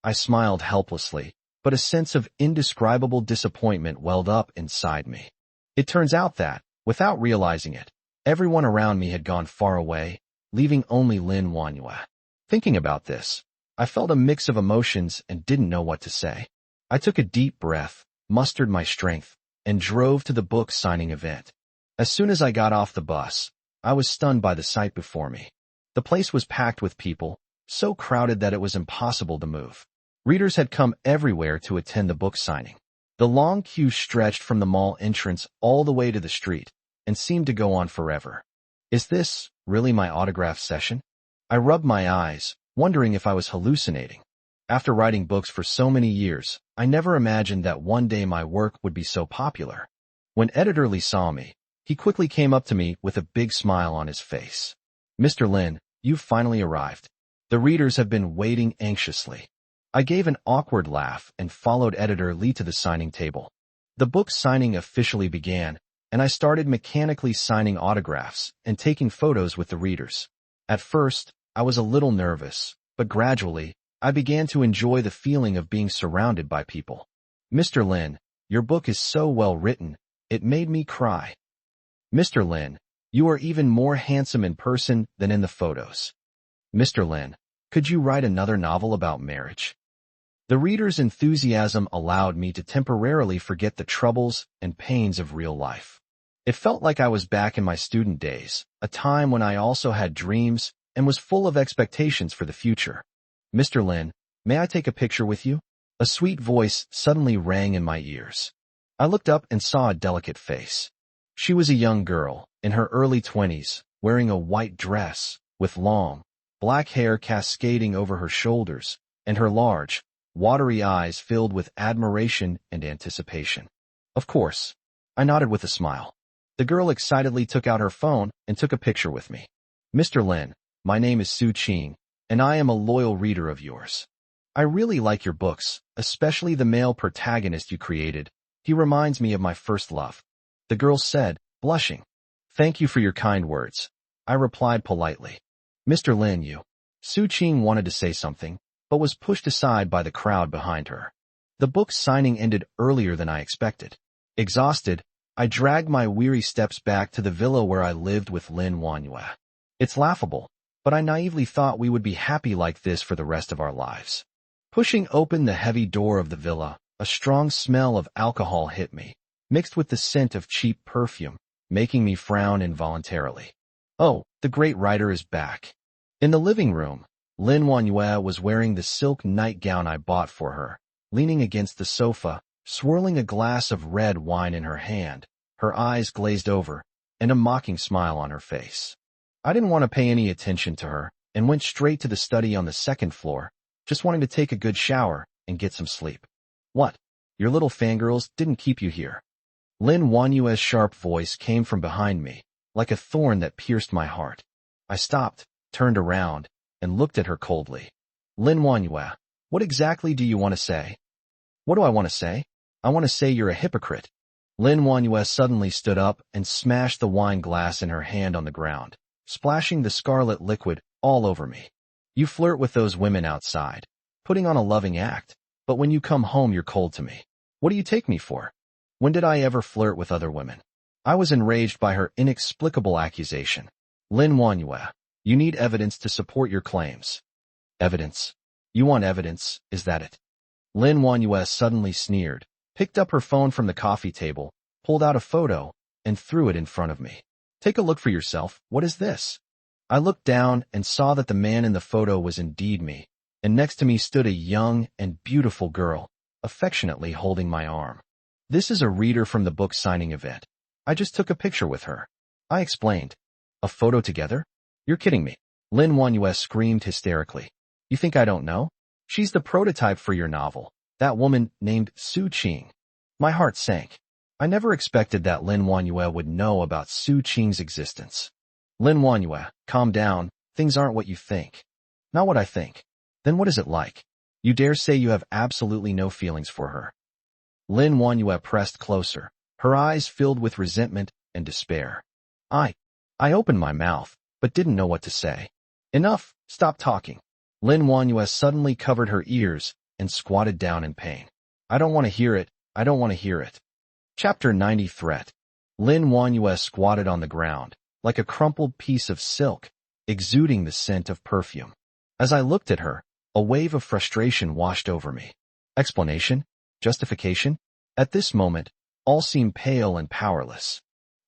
I smiled helplessly, but a sense of indescribable disappointment welled up inside me. It turns out that, without realizing it, everyone around me had gone far away, leaving only Lin Wanyue. Thinking about this, I felt a mix of emotions and didn't know what to say. I took a deep breath, mustered my strength, and drove to the book signing event. As soon as I got off the bus, I was stunned by the sight before me. The place was packed with people, so crowded that it was impossible to move. Readers had come everywhere to attend the book signing. The long queue stretched from the mall entrance all the way to the street and seemed to go on forever. Is this really my autograph session? I rubbed my eyes, wondering if I was hallucinating. After writing books for so many years, I never imagined that one day my work would be so popular. When Editor Lee saw me, he quickly came up to me with a big smile on his face. "Mr. Lin, you've finally arrived. The readers have been waiting anxiously." I gave an awkward laugh and followed Editor Lee to the signing table. The book signing officially began, and I started mechanically signing autographs and taking photos with the readers. At first, I was a little nervous, but gradually, I began to enjoy the feeling of being surrounded by people. "Mr. Lin, your book is so well written, it made me cry." "Mr. Lin, you are even more handsome in person than in the photos." "Mr. Lin, could you write another novel about marriage?" The reader's enthusiasm allowed me to temporarily forget the troubles and pains of real life. It felt like I was back in my student days, a time when I also had dreams and was full of expectations for the future. "Mr. Lin, may I take a picture with you?" A sweet voice suddenly rang in my ears. I looked up and saw a delicate face. She was a young girl, in her early 20s, wearing a white dress, with long, black hair cascading over her shoulders, and her large, watery eyes filled with admiration and anticipation. Of course, I nodded with a smile. The girl excitedly took out her phone and took a picture with me. "Mr. Lin, my name is Su Qing, and I am a loyal reader of yours. I really like your books, especially the male protagonist you created. He reminds me of my first love," the girl said, blushing. "Thank you for your kind words," I replied politely. "Mr. Lin, you." Su Qing wanted to say something, but was pushed aside by the crowd behind her. The book signing ended earlier than I expected. Exhausted, I dragged my weary steps back to the villa where I lived with Lin Wanhua. It's laughable, but I naively thought we would be happy like this for the rest of our lives. Pushing open the heavy door of the villa, a strong smell of alcohol hit me, mixed with the scent of cheap perfume, making me frown involuntarily. Oh, the great writer is back. In the living room, Lin Wanhua was wearing the silk nightgown I bought for her, leaning against the sofa, swirling a glass of red wine in her hand, her eyes glazed over, and a mocking smile on her face. I didn't want to pay any attention to her and went straight to the study on the second floor, just wanting to take a good shower and get some sleep. "What? Your little fangirls didn't keep you here." Lin Wanhua's sharp voice came from behind me, like a thorn that pierced my heart. I stopped, turned around, and looked at her coldly. "Lin Wanhua, what exactly do you want to say?" "What do I want to say? I want to say you're a hypocrite." Lin Wanhua suddenly stood up and smashed the wine glass in her hand on the ground, splashing the scarlet liquid all over me. "You flirt with those women outside, putting on a loving act, but when you come home you're cold to me. What do you take me for? When did I ever flirt with other women?" I was enraged by her inexplicable accusation. "Lin Wanhua, you need evidence to support your claims." "Evidence? You want evidence, is that it?" Lin Wanhua suddenly sneered, picked up her phone from the coffee table, pulled out a photo, and threw it in front of me. "Take a look for yourself. What is this?" I looked down and saw that the man in the photo was indeed me, and next to me stood a young and beautiful girl, affectionately holding my arm. "This is a reader from the book signing event. I just took a picture with her," I explained. "A photo together? You're kidding me." Lin Wanhua screamed hysterically. "You think I don't know? She's the prototype for your novel, that woman named Su Qing." My heart sank. I never expected that Lin Wanhua would know about Su Qing's existence. "Lin Wanhua, calm down. Things aren't what you think." "Not what I think. Then what is it like? You dare say you have absolutely no feelings for her?" Lin Wanhua pressed closer, her eyes filled with resentment and despair. I opened my mouth, but didn't know what to say. "Enough, stop talking." Lin Wanhua suddenly covered her ears and squatted down in pain. "I don't want to hear it. I don't want to hear it." Chapter 90 Threat. Lin Wanhua squatted on the ground, like a crumpled piece of silk, exuding the scent of perfume. As I looked at her, a wave of frustration washed over me. Explanation? Justification? At this moment, all seemed pale and powerless.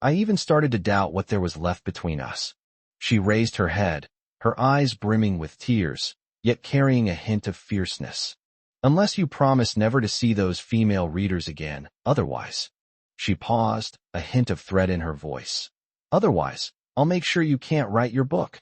I even started to doubt what there was left between us. She raised her head, her eyes brimming with tears, yet carrying a hint of fierceness. Unless you promise never to see those female readers again, otherwise. She paused, a hint of threat in her voice. Otherwise, I'll make sure you can't write your book.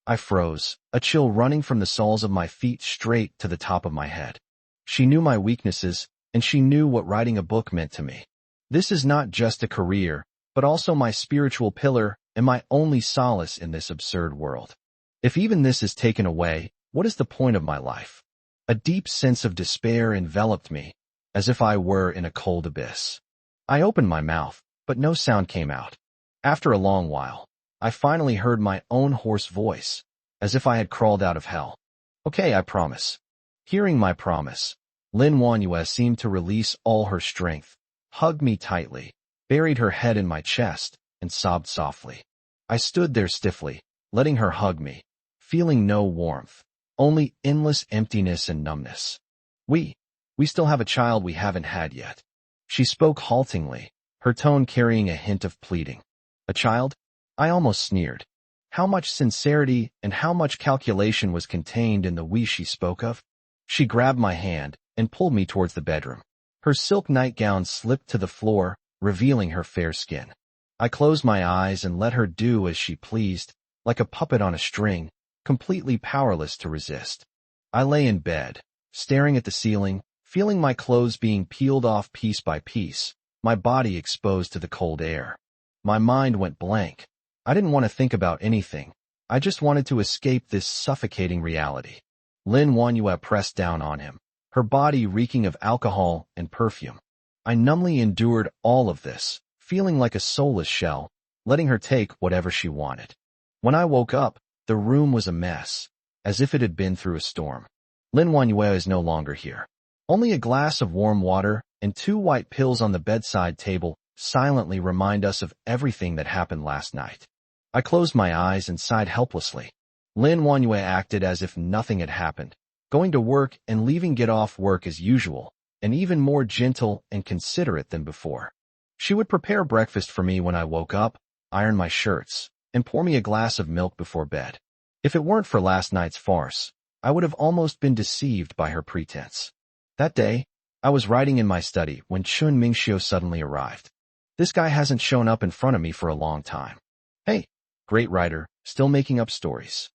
I froze, a chill running from the soles of my feet straight to the top of my head. She knew my weaknesses, and she knew what writing a book meant to me. This is not just a career, but also my spiritual pillar and my only solace in this absurd world. If even this is taken away, what is the point of my life? A deep sense of despair enveloped me, as if I were in a cold abyss. I opened my mouth, but no sound came out. After a long while, I finally heard my own hoarse voice, as if I had crawled out of hell. Okay, I promise. Hearing my promise, Lin Wanyue seemed to release all her strength, hugged me tightly, buried her head in my chest, and sobbed softly. I stood there stiffly, letting her hug me, feeling no warmth, only endless emptiness and numbness. We still have a child we haven't had yet. She spoke haltingly, her tone carrying a hint of pleading. A child? I almost sneered. How much sincerity and how much calculation was contained in the we she spoke of? She grabbed my hand and pulled me towards the bedroom. Her silk nightgown slipped to the floor, revealing her fair skin. I closed my eyes and let her do as she pleased, like a puppet on a string, completely powerless to resist. I lay in bed, staring at the ceiling, feeling my clothes being peeled off piece by piece, my body exposed to the cold air. My mind went blank. I didn't want to think about anything. I just wanted to escape this suffocating reality. Lin Wanyue pressed down on him, her body reeking of alcohol and perfume. I numbly endured all of this, feeling like a soulless shell, letting her take whatever she wanted. When I woke up, the room was a mess, as if it had been through a storm. Lin Wanyue is no longer here. Only a glass of warm water and 2 white pills on the bedside table silently remind us of everything that happened last night. I closed my eyes and sighed helplessly. Lin Wanyue acted as if nothing had happened, going to work and leaving get off work as usual, and even more gentle and considerate than before. She would prepare breakfast for me when I woke up, iron my shirts, and pour me a glass of milk before bed. If it weren't for last night's farce, I would have almost been deceived by her pretense. That day, I was writing in my study when Chun Mingxiu suddenly arrived. This guy hasn't shown up in front of me for a long time. Hey, great writer, still making up stories.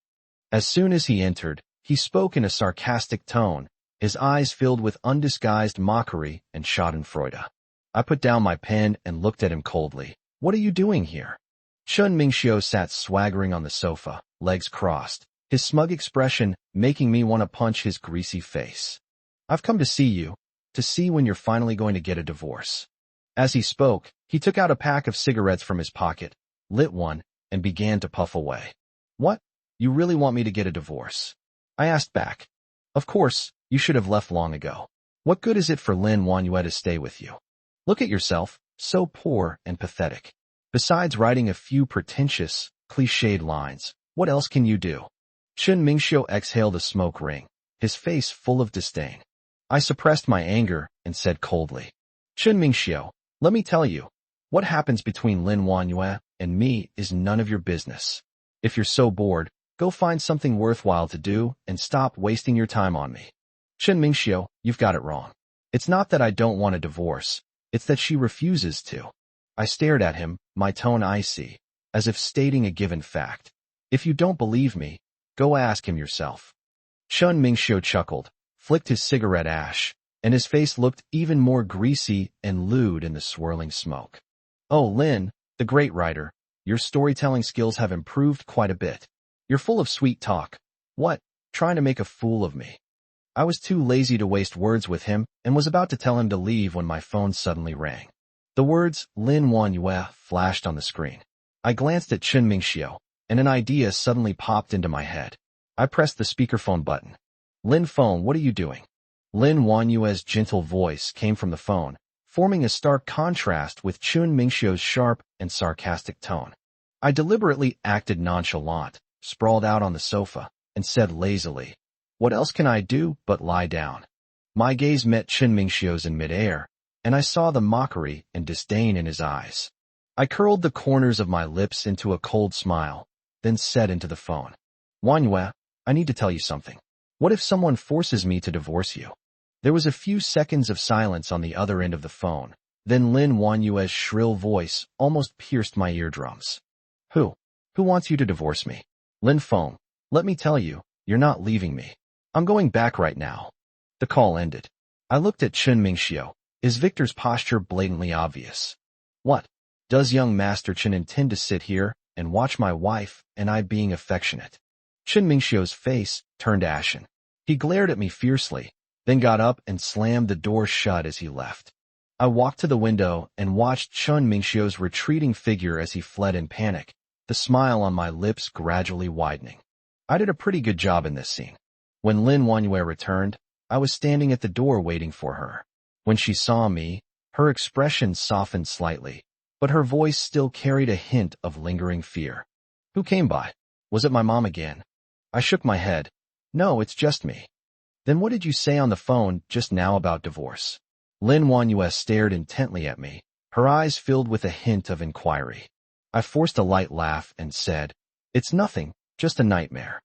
As soon as he entered, he spoke in a sarcastic tone, his eyes filled with undisguised mockery and schadenfreude. I put down my pen and looked at him coldly. What are you doing here? Chun Mingxiu sat swaggering on the sofa, legs crossed, his smug expression making me want to punch his greasy face. I've come to see you, to see when you're finally going to get a divorce. As he spoke, he took out a pack of cigarettes from his pocket, lit one, and began to puff away. What? You really want me to get a divorce? I asked back. Of course, you should have left long ago. What good is it for Lin Wanyue to stay with you? Look at yourself, so poor and pathetic. Besides writing a few pretentious, cliched lines, what else can you do? Chun Mingxiu exhaled a smoke ring, his face full of disdain. I suppressed my anger and said coldly, Chun Mingxiu, let me tell you, what happens between Lin Wanyue and me is none of your business. If you're so bored, go find something worthwhile to do and stop wasting your time on me. Chun Mingxiu, you've got it wrong. It's not that I don't want a divorce, it's that she refuses to. I stared at him, my tone icy, as if stating a given fact. If you don't believe me, go ask him yourself. Chun Mingxiu chuckled, flicked his cigarette ash, and his face looked even more greasy and lewd in the swirling smoke. Oh, Lin, the great writer, your storytelling skills have improved quite a bit. You're full of sweet talk. What, trying to make a fool of me? I was too lazy to waste words with him and was about to tell him to leave when my phone suddenly rang. The words Lin Wanyue flashed on the screen. I glanced at Chun Mingxiu, and an idea suddenly popped into my head. I pressed the speakerphone button. Lin phone, what are you doing? Lin Wanyue's gentle voice came from the phone, forming a stark contrast with Chun Mingxiu's sharp and sarcastic tone. I deliberately acted nonchalant, sprawled out on the sofa, and said lazily, what else can I do but lie down? My gaze met Chun Mingxiu's in midair, and I saw the mockery and disdain in his eyes. I curled the corners of my lips into a cold smile, then said into the phone, Manhwa, I need to tell you something. What if someone forces me to divorce you? There was a few seconds of silence on the other end of the phone. Then Lin Wanyue's shrill voice almost pierced my eardrums. Who? Who wants you to divorce me? Lin Feng, let me tell you, you're not leaving me. I'm going back right now. The call ended. I looked at Chen Mingxiu. Is Victor's posture blatantly obvious? What? Does young Master Chen intend to sit here and watch my wife and I being affectionate? Chen Mingxiu's face turned ashen. He glared at me fiercely, then got up and slammed the door shut as he left. I walked to the window and watched Chen Mingxiu's retreating figure as he fled in panic, the smile on my lips gradually widening. I did a pretty good job in this scene. When Lin Wanyue returned, I was standing at the door waiting for her. When she saw me, her expression softened slightly, but her voice still carried a hint of lingering fear. Who came by? Was it my mom again? I shook my head. No, it's just me. Then what did you say on the phone just now about divorce? Lin Wanyue stared intently at me, her eyes filled with a hint of inquiry. I forced a light laugh and said, It's nothing, just a nightmare.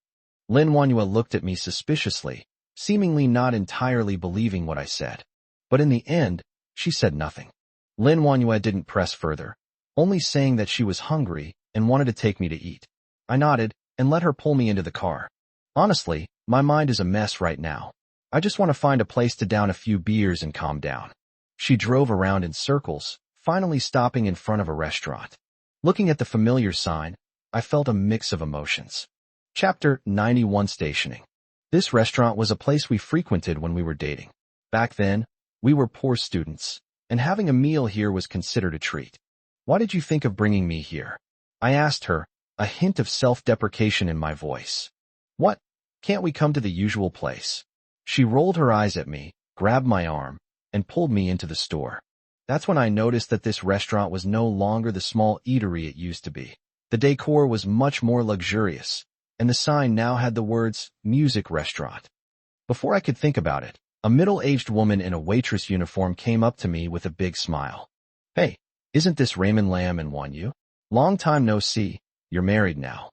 Lin Wanyue looked at me suspiciously, seemingly not entirely believing what I said. But in the end, she said nothing. Lin Wanyue didn't press further, only saying that she was hungry and wanted to take me to eat. I nodded and let her pull me into the car. Honestly, my mind is a mess right now. I just want to find a place to down a few beers and calm down. She drove around in circles, finally stopping in front of a restaurant. Looking at the familiar sign, I felt a mix of emotions. Chapter 91 Stationing. This restaurant was a place we frequented when we were dating. Back then, we were poor students, and having a meal here was considered a treat. Why did you think of bringing me here? I asked her, a hint of self-deprecation in my voice. What? Can't we come to the usual place? She rolled her eyes at me, grabbed my arm, and pulled me into the store. That's when I noticed that this restaurant was no longer the small eatery it used to be. The decor was much more luxurious, and the sign now had the words, Music Restaurant. Before I could think about it, a middle-aged woman in a waitress uniform came up to me with a big smile. Hey, isn't this Raymond Lam and Wanyu? Long time no see, you're married now.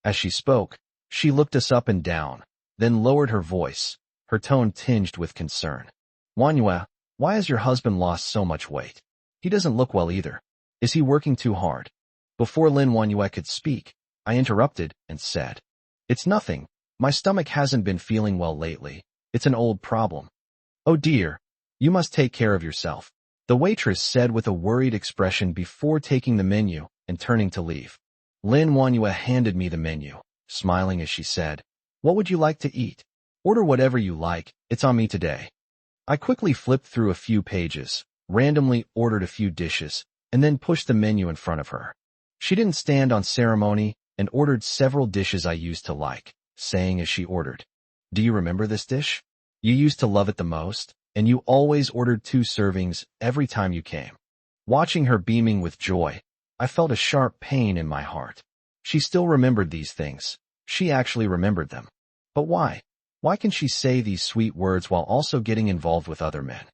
As she spoke, she looked us up and down, then lowered her voice, her tone tinged with concern. Wanyu, why has your husband lost so much weight? He doesn't look well either. Is he working too hard? Before Lin Wanyu could speak, I interrupted and said, It's nothing. My stomach hasn't been feeling well lately. It's an old problem. Oh dear, you must take care of yourself, the waitress said with a worried expression before taking the menu and turning to leave. Lin Wanyue handed me the menu, smiling as she said, What would you like to eat? Order whatever you like, it's on me today. I quickly flipped through a few pages, randomly ordered a few dishes, and then pushed the menu in front of her. She didn't stand on ceremony and ordered several dishes I used to like, saying as she ordered, Do you remember this dish? You used to love it the most, and you always ordered 2 servings every time you came. Watching her beaming with joy, I felt a sharp pain in my heart. She still remembered these things. She actually remembered them. But why? Why can she say these sweet words while also getting involved with other men?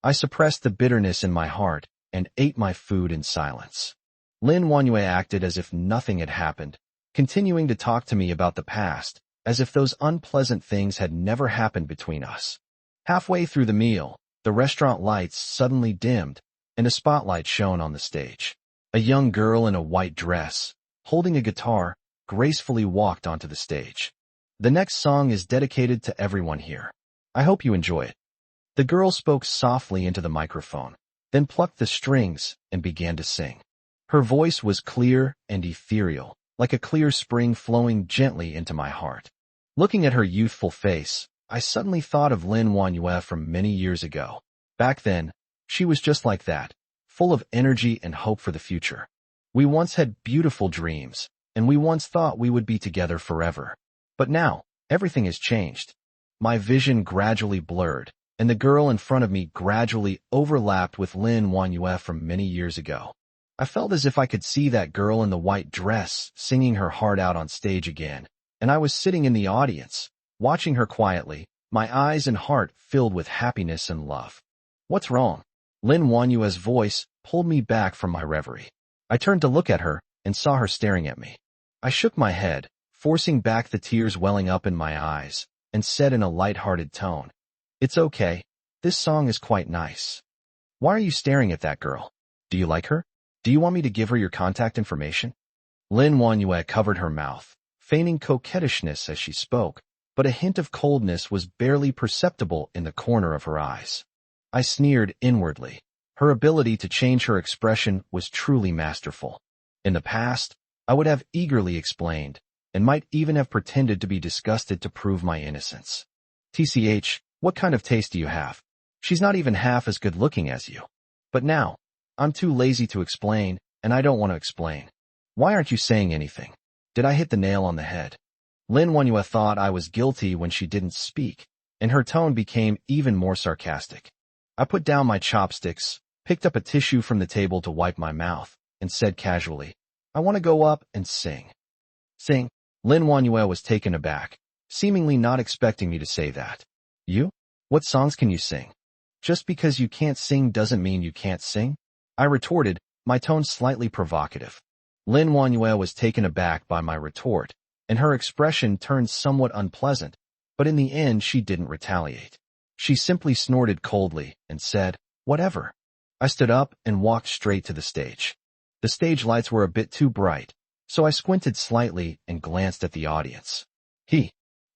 I suppressed the bitterness in my heart and ate my food in silence. Lin Wanyue acted as if nothing had happened, continuing to talk to me about the past, as if those unpleasant things had never happened between us. Halfway through the meal, the restaurant lights suddenly dimmed, and a spotlight shone on the stage. A young girl in a white dress, holding a guitar, gracefully walked onto the stage. The next song is dedicated to everyone here. I hope you enjoy it. The girl spoke softly into the microphone, then plucked the strings and began to sing. Her voice was clear and ethereal, like a clear spring flowing gently into my heart. Looking at her youthful face, I suddenly thought of Lin Wanyue from many years ago. Back then, she was just like that, full of energy and hope for the future. We once had beautiful dreams, and we once thought we would be together forever. But now, everything has changed. My vision gradually blurred, and the girl in front of me gradually overlapped with Lin Wanyue from many years ago. I felt as if I could see that girl in the white dress singing her heart out on stage again, and I was sitting in the audience, watching her quietly, my eyes and heart filled with happiness and love. What's wrong? Lin Wanyue's voice pulled me back from my reverie. I turned to look at her and saw her staring at me. I shook my head, forcing back the tears welling up in my eyes, and said in a light-hearted tone, "It's okay. This song is quite nice. Why are you staring at that girl? Do you like her? Do you want me to give her your contact information?" Lin Wanyue covered her mouth, feigning coquettishness as she spoke, but a hint of coldness was barely perceptible in the corner of her eyes. I sneered inwardly. Her ability to change her expression was truly masterful. In the past, I would have eagerly explained, and might even have pretended to be disgusted to prove my innocence. "TCH, what kind of taste do you have? She's not even half as good-looking as you." But now, I'm too lazy to explain, and I don't want to explain. Why aren't you saying anything? Did I hit the nail on the head? Lin Wanyue thought I was guilty when she didn't speak, and her tone became even more sarcastic. I put down my chopsticks, picked up a tissue from the table to wipe my mouth, and said casually, "I want to go up and sing." "Sing?" Lin Wanyue was taken aback, seemingly not expecting me to say that. "You? What songs can you sing? Just because you can't sing doesn't mean you can't sing?" I retorted, my tone slightly provocative. Lin Wanyue was taken aback by my retort, and her expression turned somewhat unpleasant, but in the end she didn't retaliate. She simply snorted coldly and said, "Whatever." I stood up and walked straight to the stage. The stage lights were a bit too bright, so I squinted slightly and glanced at the audience.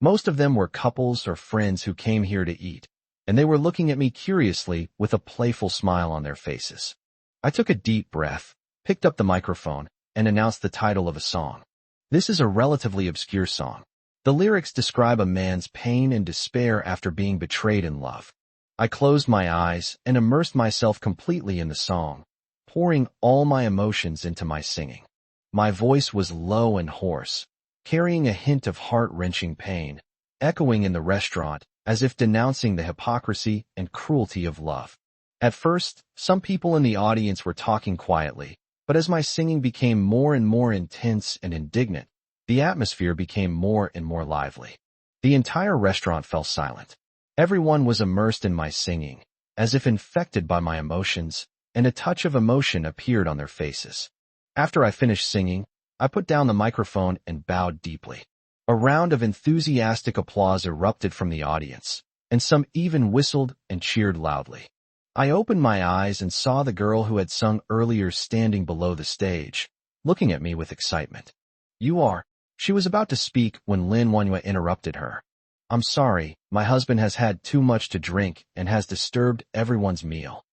Most of them were couples or friends who came here to eat, and they were looking at me curiously with a playful smile on their faces. I took a deep breath, picked up the microphone, and announced the title of a song. This is a relatively obscure song. The lyrics describe a man's pain and despair after being betrayed in love. I closed my eyes and immersed myself completely in the song, pouring all my emotions into my singing. My voice was low and hoarse, carrying a hint of heart-wrenching pain, echoing in the restaurant as if denouncing the hypocrisy and cruelty of love. At first, some people in the audience were talking quietly, but as my singing became more and more intense and indignant, the atmosphere became more and more lively. The entire restaurant fell silent. Everyone was immersed in my singing, as if infected by my emotions, and a touch of emotion appeared on their faces. After I finished singing, I put down the microphone and bowed deeply. A round of enthusiastic applause erupted from the audience, and some even whistled and cheered loudly. I opened my eyes and saw the girl who had sung earlier standing below the stage, looking at me with excitement. "You are..." She was about to speak when Lin Wanyue interrupted her. "I'm sorry, my husband has had too much to drink and has disturbed everyone's meal."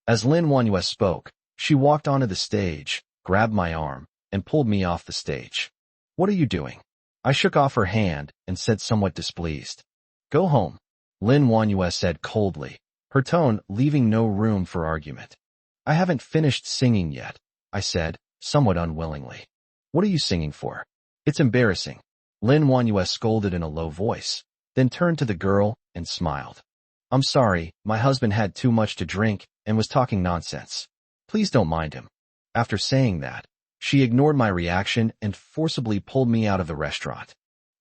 As Lin Wanyue spoke, she walked onto the stage, grabbed my arm, and pulled me off the stage. "What are you doing?" I shook off her hand and said somewhat displeased. "Go home," Lin Wanyue said coldly, her tone leaving no room for argument. "I haven't finished singing yet," I said, somewhat unwillingly. "What are you singing for? It's embarrassing," Lin Wanyue scolded in a low voice, then turned to the girl and smiled. "I'm sorry, my husband had too much to drink and was talking nonsense. Please don't mind him." After saying that, she ignored my reaction and forcibly pulled me out of the restaurant.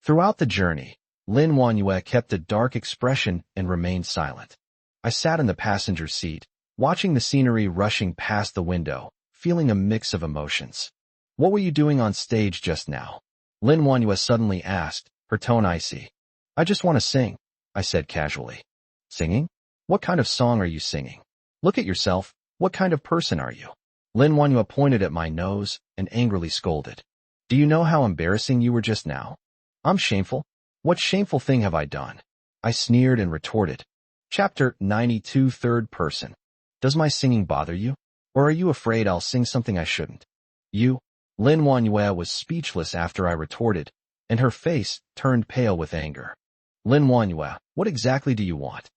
Throughout the journey, Lin Wanyue kept a dark expression and remained silent. I sat in the passenger seat, watching the scenery rushing past the window, feeling a mix of emotions. "What were you doing on stage just now?" Lin Wanyue suddenly asked, her tone icy. "I just want to sing," I said casually. "Singing? What kind of song are you singing? Look at yourself, what kind of person are you?" Lin Wanyue pointed at my nose and angrily scolded. "Do you know how embarrassing you were just now? I'm shameful? What shameful thing have I done?" I sneered and retorted. Chapter 92, Third Person. "Does my singing bother you? Or are you afraid I'll sing something I shouldn't?" "You?" Lin Wanyue was speechless after I retorted, and her face turned pale with anger. "Lin Wanyue, what exactly do you want?"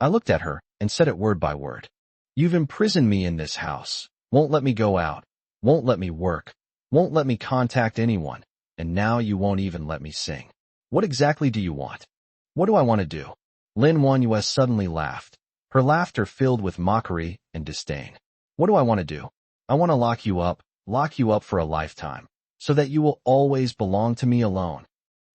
I looked at her and said it word by word. "You've imprisoned me in this house, won't let me go out, won't let me work, won't let me contact anyone, and now you won't even let me sing. What exactly do you want?" "What do I want to do?" Lin Wanyue suddenly laughed, her laughter filled with mockery and disdain. "What do I want to do? I want to lock you up for a lifetime, so that you will always belong to me alone."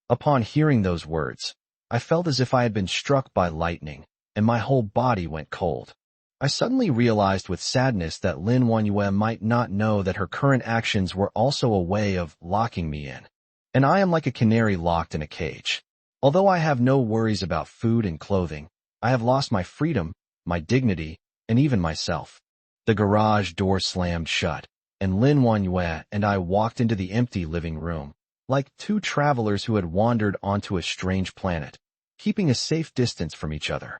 Upon hearing those words, I felt as if I had been struck by lightning, and my whole body went cold. I suddenly realized with sadness that Lin Wanyue might not know that her current actions were also a way of locking me in. And I am like a canary locked in a cage. Although I have no worries about food and clothing, I have lost my freedom, my dignity, and even myself. The garage door slammed shut, and Lin Wanyue and I walked into the empty living room, like two travelers who had wandered onto a strange planet, keeping a safe distance from each other.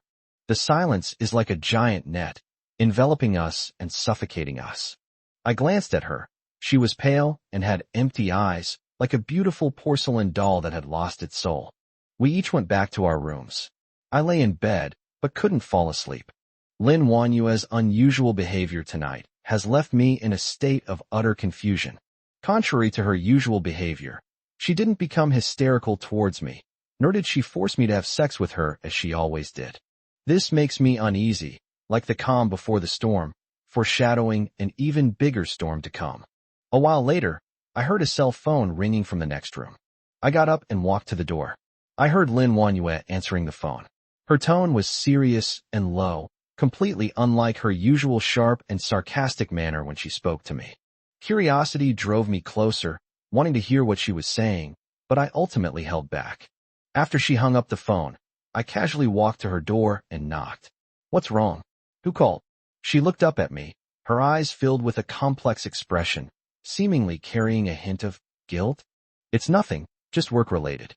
The silence is like a giant net, enveloping us and suffocating us. I glanced at her. She was pale and had empty eyes, like a beautiful porcelain doll that had lost its soul. We each went back to our rooms. I lay in bed, but couldn't fall asleep. Lin Wanyue's unusual behavior tonight has left me in a state of utter confusion. Contrary to her usual behavior, she didn't become hysterical towards me, nor did she force me to have sex with her as she always did. This makes me uneasy, like the calm before the storm, foreshadowing an even bigger storm to come. A while later, I heard a cell phone ringing from the next room. I got up and walked to the door. I heard Lin Wanyue answering the phone. Her tone was serious and low, completely unlike her usual sharp and sarcastic manner when she spoke to me. Curiosity drove me closer, wanting to hear what she was saying, but I ultimately held back. After she hung up the phone, I casually walked to her door and knocked. "What's wrong? Who called?" She looked up at me, her eyes filled with a complex expression, seemingly carrying a hint of guilt. "It's nothing, just work-related."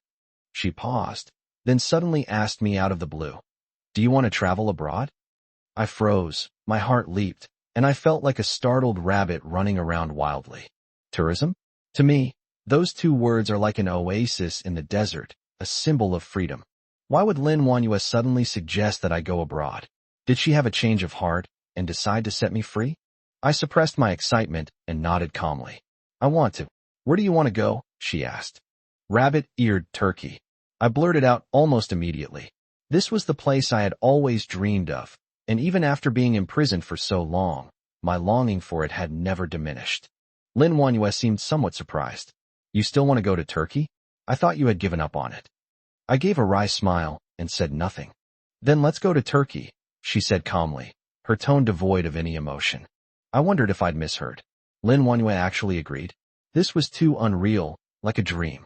She paused, then suddenly asked me out of the blue, "Do you want to travel abroad?" I froze, my heart leaped, and I felt like a startled rabbit running around wildly. Tourism? To me, those two words are like an oasis in the desert, a symbol of freedom. Why would Lin Wanyue suddenly suggest that I go abroad? Did she have a change of heart and decide to set me free? I suppressed my excitement and nodded calmly. "I want to." "Where do you want to go?" she asked. "Rabbit-eared Turkey." I blurted out almost immediately. This was the place I had always dreamed of, and even after being imprisoned for so long, my longing for it had never diminished. Lin Wanyue seemed somewhat surprised. "You still want to go to Turkey? I thought you had given up on it." I gave a wry smile and said nothing. "Then let's go to Turkey," she said calmly, her tone devoid of any emotion. I wondered if I'd misheard. Lin Wanyue actually agreed. This was too unreal, like a dream.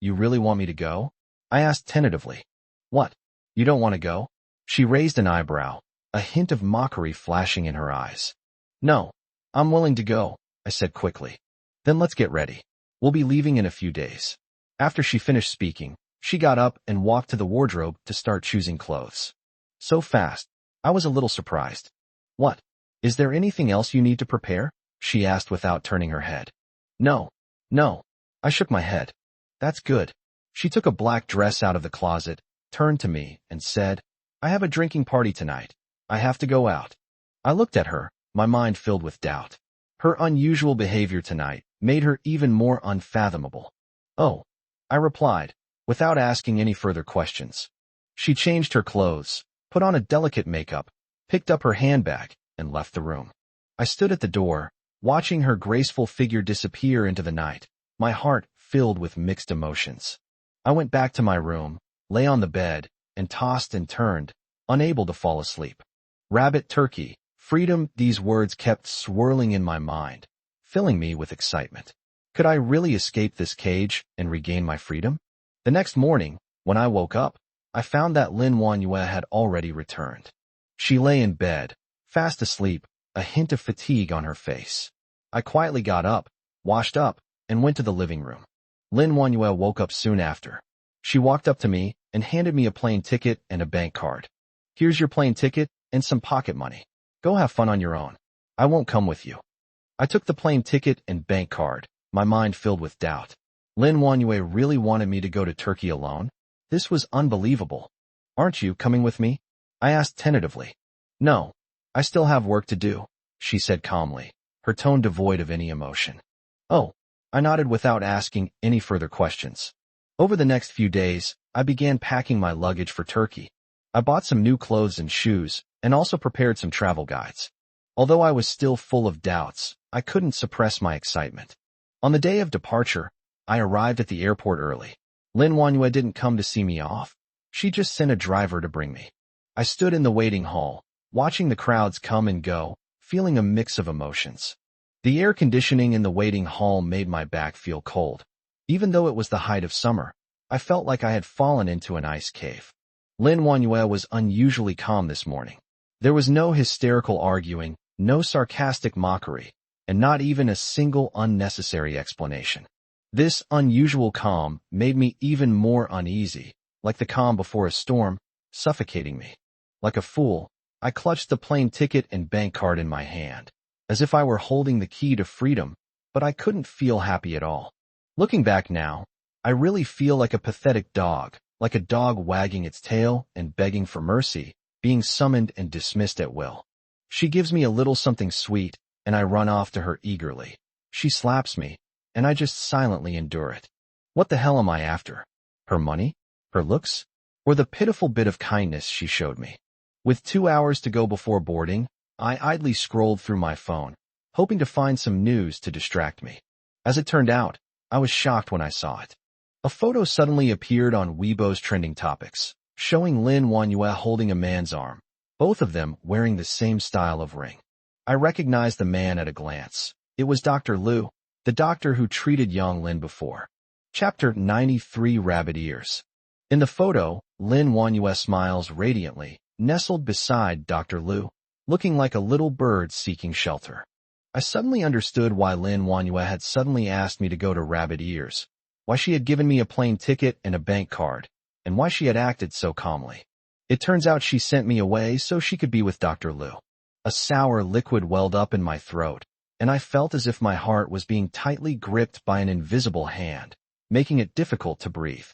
You really want me to go?" I asked tentatively. "What? You don't want to go?" She raised an eyebrow, a hint of mockery flashing in her eyes. "No, I'm willing to go," I said quickly. "Then let's get ready. We'll be leaving in a few days." After she finished speaking, she got up and walked to the wardrobe to start choosing clothes. So fast, I was a little surprised. "What? Is there anything else you need to prepare?" she asked without turning her head. No. I shook my head. "That's good." She took a black dress out of the closet, turned to me, and said, "I have a drinking party tonight. I have to go out." I looked at her, my mind filled with doubt. Her unusual behavior tonight made her even more unfathomable. "Oh," I replied, without asking any further questions. She changed her clothes, put on a delicate makeup, picked up her handbag, and left the room. I stood at the door, watching her graceful figure disappear into the night, my heart filled with mixed emotions. I went back to my room, lay on the bed, and tossed and turned, unable to fall asleep. Rabbit turkey, freedom, these words kept swirling in my mind, filling me with excitement. Could I really escape this cage and regain my freedom? The next morning, when I woke up, I found that Lin Wanyue had already returned. She lay in bed, fast asleep, a hint of fatigue on her face. I quietly got up, washed up, and went to the living room. Lin Wanyue woke up soon after. She walked up to me and handed me a plane ticket and a bank card. "Here's your plane ticket and some pocket money. Go have fun on your own. I won't come with you." I took the plane ticket and bank card, my mind filled with doubt. Lin Wanyue really wanted me to go to Turkey alone? This was unbelievable. "Aren't you coming with me?" I asked tentatively. "No, I still have work to do," she said calmly, her tone devoid of any emotion. "Oh," I nodded without asking any further questions. Over the next few days, I began packing my luggage for Turkey. I bought some new clothes and shoes, and also prepared some travel guides. Although I was still full of doubts, I couldn't suppress my excitement. On the day of departure, I arrived at the airport early. Lin Wanyue didn't come to see me off. She just sent a driver to bring me. I stood in the waiting hall, watching the crowds come and go, feeling a mix of emotions. The air conditioning in the waiting hall made my back feel cold. Even though it was the height of summer, I felt like I had fallen into an ice cave. Lin Wanyue was unusually calm this morning. There was no hysterical arguing, no sarcastic mockery, and not even a single unnecessary explanation. This unusual calm made me even more uneasy, like the calm before a storm, suffocating me. Like a fool, I clutched the plane ticket and bank card in my hand, as if I were holding the key to freedom, but I couldn't feel happy at all. Looking back now, I really feel like a pathetic dog, like a dog wagging its tail and begging for mercy, being summoned and dismissed at will. She gives me a little something sweet, and I run off to her eagerly. She slaps me, and I just silently endure it. What the hell am I after? Her money? Her looks? Or the pitiful bit of kindness she showed me? With 2 hours to go before boarding, I idly scrolled through my phone, hoping to find some news to distract me. As it turned out, I was shocked when I saw it. A photo suddenly appeared on Weibo's trending topics, showing Lin Wanyue holding a man's arm, both of them wearing the same style of ring. I recognized the man at a glance. It was Dr. Liu, the doctor who treated young Lin before. Chapter 93 Rabbit Ears. In the photo, Lin Wanyue smiles radiantly, nestled beside Dr. Liu, looking like a little bird seeking shelter. I suddenly understood why Lin Wanyue had suddenly asked me to go to Rabbit Ears, why she had given me a plane ticket and a bank card, and why she had acted so calmly. It turns out she sent me away so she could be with Dr. Liu. A sour liquid welled up in my throat, and I felt as if my heart was being tightly gripped by an invisible hand, making it difficult to breathe.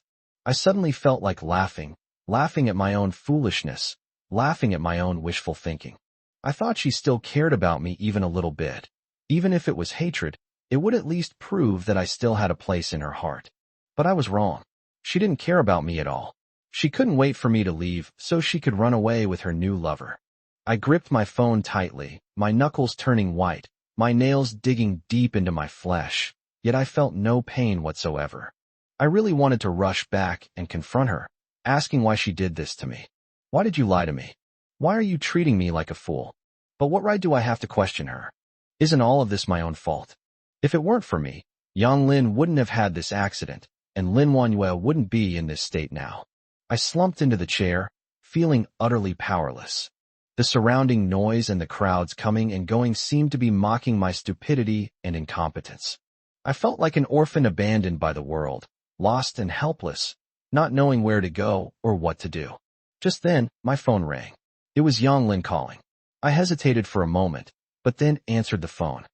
I suddenly felt like laughing at my own foolishness, laughing at my own wishful thinking. I thought she still cared about me even a little bit. Even if it was hatred, it would at least prove that I still had a place in her heart. But I was wrong. She didn't care about me at all. She couldn't wait for me to leave so she could run away with her new lover. I gripped my phone tightly, my knuckles turning white, my nails digging deep into my flesh, yet I felt no pain whatsoever. I really wanted to rush back and confront her, asking why she did this to me. Why did you lie to me? Why are you treating me like a fool? But what right do I have to question her? Isn't all of this my own fault? If it weren't for me, Yang Lin wouldn't have had this accident, and Lin Wanyue wouldn't be in this state now. I slumped into the chair, feeling utterly powerless. The surrounding noise and the crowds coming and going seemed to be mocking my stupidity and incompetence. I felt like an orphan abandoned by the world, lost and helpless, not knowing where to go or what to do. Just then, my phone rang. It was Yang Lin calling. I hesitated for a moment, but then answered the phone.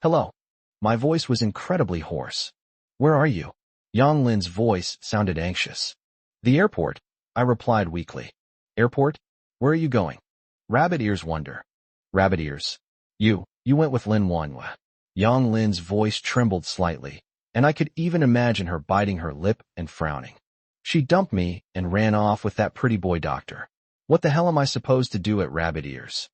Hello. My voice was incredibly hoarse. Where are you? Yang Lin's voice sounded anxious. The airport, I replied weakly. Airport? Where are you going? Rabbit Ears wonder. Rabbit Ears. You went with Lin Wanyue. Yang Lin's voice trembled slightly, and I could even imagine her biting her lip and frowning. She dumped me and ran off with that pretty boy doctor. What the hell am I supposed to do at Rabbit Ears?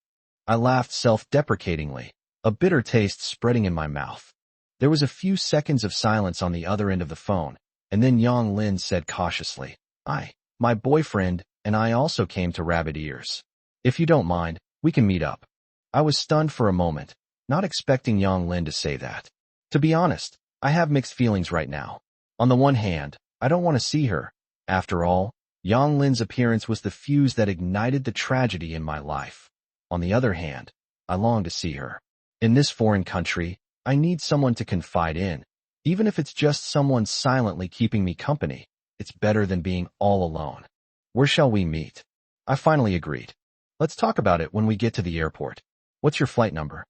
I laughed self-deprecatingly, a bitter taste spreading in my mouth. There was a few seconds of silence on the other end of the phone, and then Yang Lin said cautiously, my boyfriend, and I also came to Rabbit Ears. If you don't mind, we can meet up. I was stunned for a moment, not expecting Yang Lin to say that. To be honest, I have mixed feelings right now. On the one hand, I don't want to see her. After all, Yang Lin's appearance was the fuse that ignited the tragedy in my life. On the other hand, I long to see her. In this foreign country, I need someone to confide in. Even if it's just someone silently keeping me company, it's better than being all alone. Where shall we meet? I finally agreed. Let's talk about it when we get to the airport. What's your flight number?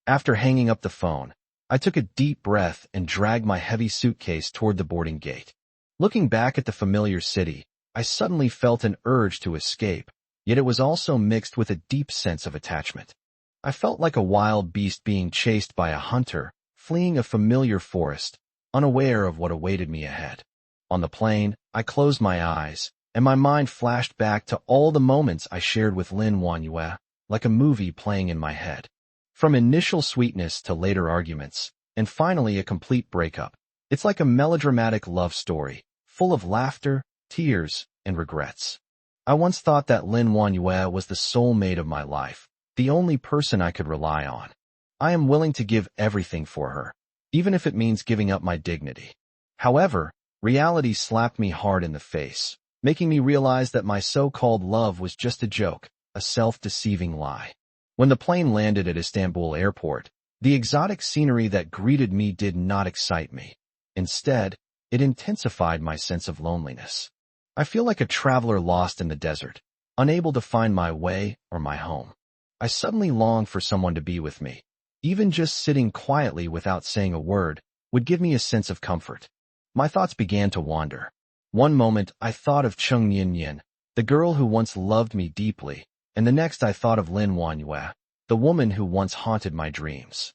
After hanging up the phone, I took a deep breath and dragged my heavy suitcase toward the boarding gate. Looking back at the familiar city, I suddenly felt an urge to escape, yet it was also mixed with a deep sense of attachment. I felt like a wild beast being chased by a hunter, fleeing a familiar forest, unaware of what awaited me ahead. On the plane, I closed my eyes, and my mind flashed back to all the moments I shared with Lin Wanyue, like a movie playing in my head. From initial sweetness to later arguments, and finally a complete breakup. It's like a melodramatic love story, full of laughter, tears, and regrets. I once thought that Lin Wanyue was the soulmate of my life, the only person I could rely on. I am willing to give everything for her, even if it means giving up my dignity. However, reality slapped me hard in the face, making me realize that my so-called love was just a joke, a self-deceiving lie. When the plane landed at Istanbul airport, the exotic scenery that greeted me did not excite me. Instead, it intensified my sense of loneliness. I feel like a traveler lost in the desert, unable to find my way or my home. I suddenly longed for someone to be with me. Even just sitting quietly without saying a word would give me a sense of comfort. My thoughts began to wander. One moment I thought of Chung Yin, the girl who once loved me deeply, and the next I thought of Lin Wanyue, the woman who once haunted my dreams.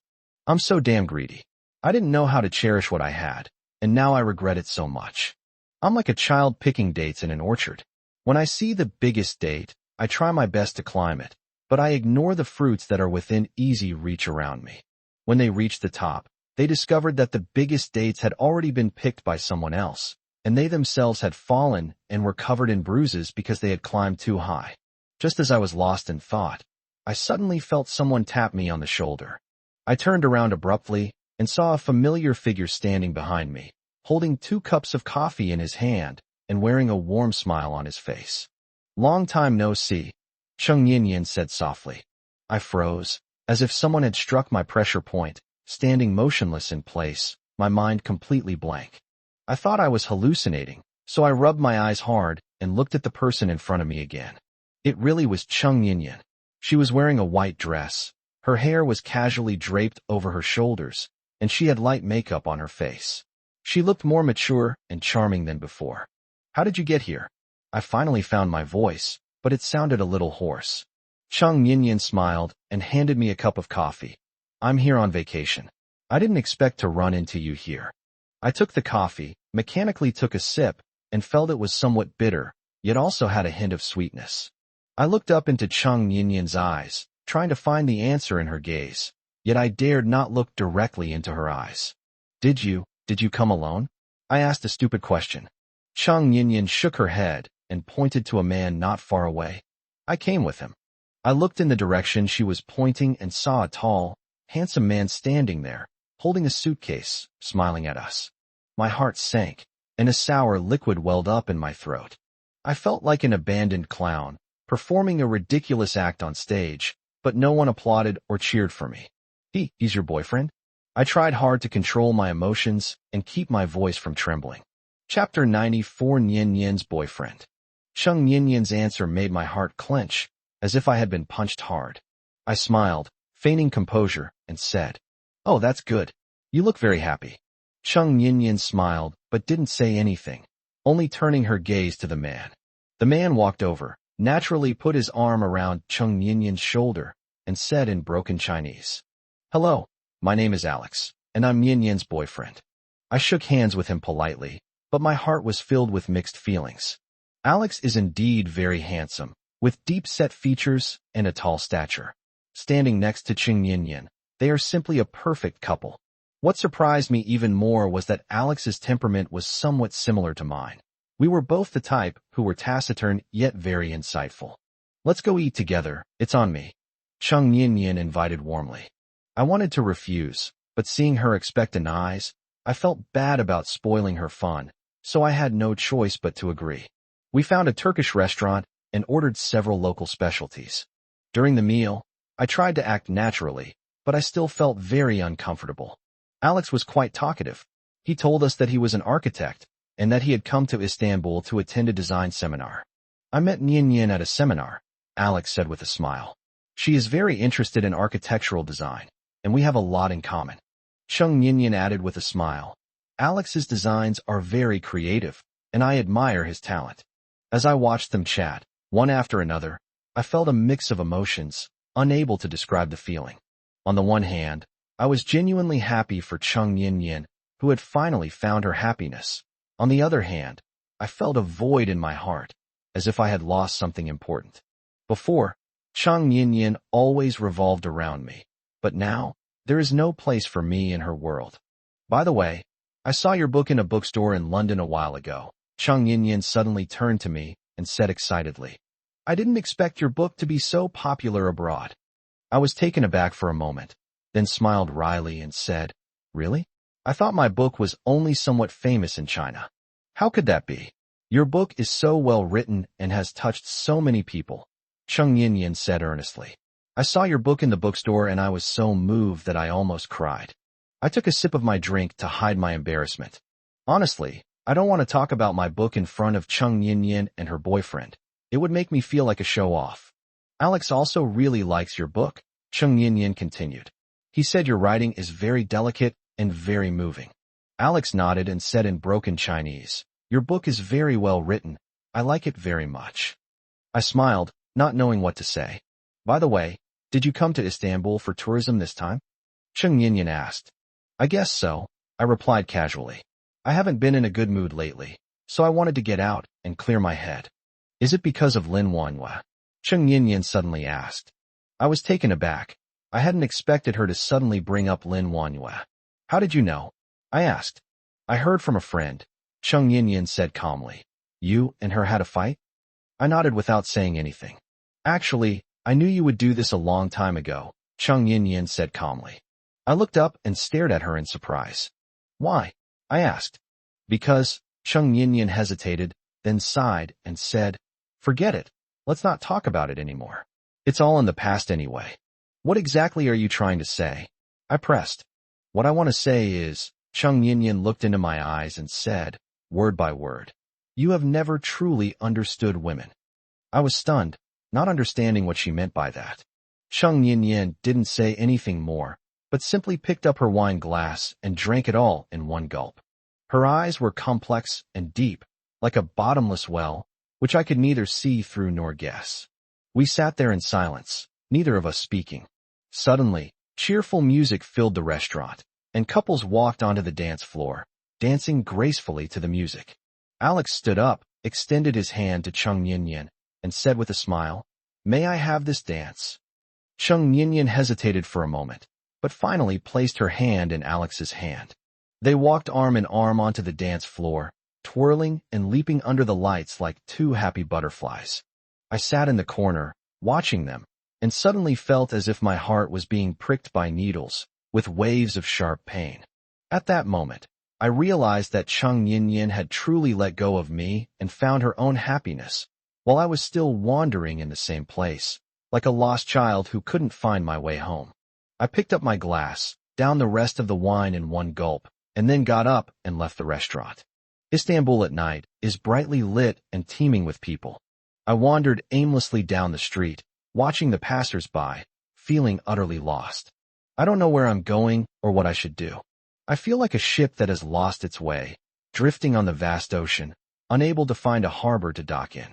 I'm so damn greedy. I didn't know how to cherish what I had, and now I regret it so much. I'm like a child picking dates in an orchard. When I see the biggest date, I try my best to climb it, but I ignore the fruits that are within easy reach around me. When they reached the top, they discovered that the biggest dates had already been picked by someone else, and they themselves had fallen and were covered in bruises because they had climbed too high. Just as I was lost in thought, I suddenly felt someone tap me on the shoulder. I turned around abruptly and saw a familiar figure standing behind me, holding 2 cups of coffee in his hand and wearing a warm smile on his face. "Long time no see," Chung Yin said softly. I froze, as if someone had struck my pressure point, standing motionless in place, my mind completely blank. I thought I was hallucinating, so I rubbed my eyes hard and looked at the person in front of me again. It really was Chung Yin. She was wearing a white dress, her hair was casually draped over her shoulders, and she had light makeup on her face. She looked more mature and charming than before. "How did you get here?" I finally found my voice, but it sounded a little hoarse. Chung Yin smiled and handed me a cup of coffee. "I'm here on vacation. I didn't expect to run into you here." I took the coffee, mechanically took a sip, and felt it was somewhat bitter, yet also had a hint of sweetness. I looked up into Chung Yin's eyes, trying to find the answer in her gaze, yet I dared not look directly into her eyes. Did you come alone?" I asked a stupid question. Chung Yin shook her head and pointed to a man not far away. "I came with him." I looked in the direction she was pointing and saw a tall, handsome man standing there, holding a suitcase, smiling at us. My heart sank, and a sour liquid welled up in my throat. I felt like an abandoned clown, performing a ridiculous act on stage, but no one applauded or cheered for me. He's your boyfriend?" I tried hard to control my emotions and keep my voice from trembling. Chapter 94: Yin Yin's Boyfriend. Chung Yin's answer made my heart clench, as if I had been punched hard. I smiled, feigning composure, and said, "Oh, that's good. You look very happy." Chung Yin smiled, but didn't say anything, only turning her gaze to the man. The man walked over, naturally put his arm around Chung Yin's shoulder, and said in broken Chinese, "Hello, my name is Alex, and I'm Yin Yin's boyfriend." I shook hands with him politely, but my heart was filled with mixed feelings. Alex is indeed very handsome, with deep-set features and a tall stature. Standing next to Chung Yin, they are simply a perfect couple. What surprised me even more was that Alex's temperament was somewhat similar to mine. We were both the type who were taciturn yet very insightful. "Let's go eat together, it's on me," Chung Yin invited warmly. I wanted to refuse, but seeing her expectant eyes, I felt bad about spoiling her fun, so I had no choice but to agree. We found a Turkish restaurant and ordered several local specialties. During the meal, I tried to act naturally, but I still felt very uncomfortable. Alex was quite talkative. He told us that he was an architect and that he had come to Istanbul to attend a design seminar. "I met Yin at a seminar," Alex said with a smile. "She is very interested in architectural design, and we have a lot in common." Chung Yin added with a smile, "Alex's designs are very creative, and I admire his talent." As I watched them chat, one after another, I felt a mix of emotions, unable to describe the feeling. On the one hand, I was genuinely happy for Chung Yin, who had finally found her happiness. On the other hand, I felt a void in my heart, as if I had lost something important. Before, Chung Yin always revolved around me, but now, there is no place for me in her world. "By the way, I saw your book in a bookstore in London a while ago." Chung Yin suddenly turned to me, and said excitedly, "I didn't expect your book to be so popular abroad." I was taken aback for a moment, then smiled wryly and said, "Really? I thought my book was only somewhat famous in China." "How could that be? Your book is so well written and has touched so many people," Cheng Yinyan said earnestly. "I saw your book in the bookstore and I was so moved that I almost cried." I took a sip of my drink to hide my embarrassment. Honestly, I don't want to talk about my book in front of Cheng Yinyan and her boyfriend. It would make me feel like a show-off. "Alex also really likes your book," Cheng Yinyan continued. "He said your writing is very delicate and very moving." Alex nodded and said in broken Chinese, "Your book is very well written. I like it very much." I smiled, not knowing what to say. "By the way, did you come to Istanbul for tourism this time?" Cheng Yinyan asked. "I guess so," I replied casually. "I haven't been in a good mood lately, so I wanted to get out and clear my head." "Is it because of Lin Wanhua?" Cheng Yinyan suddenly asked. I was taken aback. I hadn't expected her to suddenly bring up Lin Wanhua. "How did you know?" I asked. "I heard from a friend," Cheng Yinyan said calmly. "You and her had a fight?" I nodded without saying anything. "Actually, I knew you would do this a long time ago," Cheng Yinyan said calmly. I looked up and stared at her in surprise. "Why?" I asked. "Because," Cheng Yinyan hesitated, then sighed and said, "Forget it. Let's not talk about it anymore. It's all in the past anyway." "What exactly are you trying to say?" I pressed. "What I want to say is," Cheng Yinyan looked into my eyes and said, word by word, "You have never truly understood women." I was stunned, not understanding what she meant by that. Cheng Yinyan didn't say anything more, but simply picked up her wine glass and drank it all in one gulp. Her eyes were complex and deep, like a bottomless well, which I could neither see through nor guess. We sat there in silence, neither of us speaking. Suddenly, cheerful music filled the restaurant, and couples walked onto the dance floor, dancing gracefully to the music. Alex stood up, extended his hand to Cheng Yinyan, and said with a smile, "May I have this dance?" Cheng Yinyan hesitated for a moment, but finally placed her hand in Alex's hand. They walked arm in arm onto the dance floor, twirling and leaping under the lights like two happy butterflies. I sat in the corner, watching them, and suddenly felt as if my heart was being pricked by needles, with waves of sharp pain. At that moment, I realized that Cheng Yinyan had truly let go of me and found her own happiness, while I was still wandering in the same place, like a lost child who couldn't find my way home. I picked up my glass, downed the rest of the wine in one gulp, and then got up and left the restaurant. Istanbul at night is brightly lit and teeming with people. I wandered aimlessly down the street, watching the passers-by, feeling utterly lost. I don't know where I'm going or what I should do. I feel like a ship that has lost its way, drifting on the vast ocean, unable to find a harbor to dock in.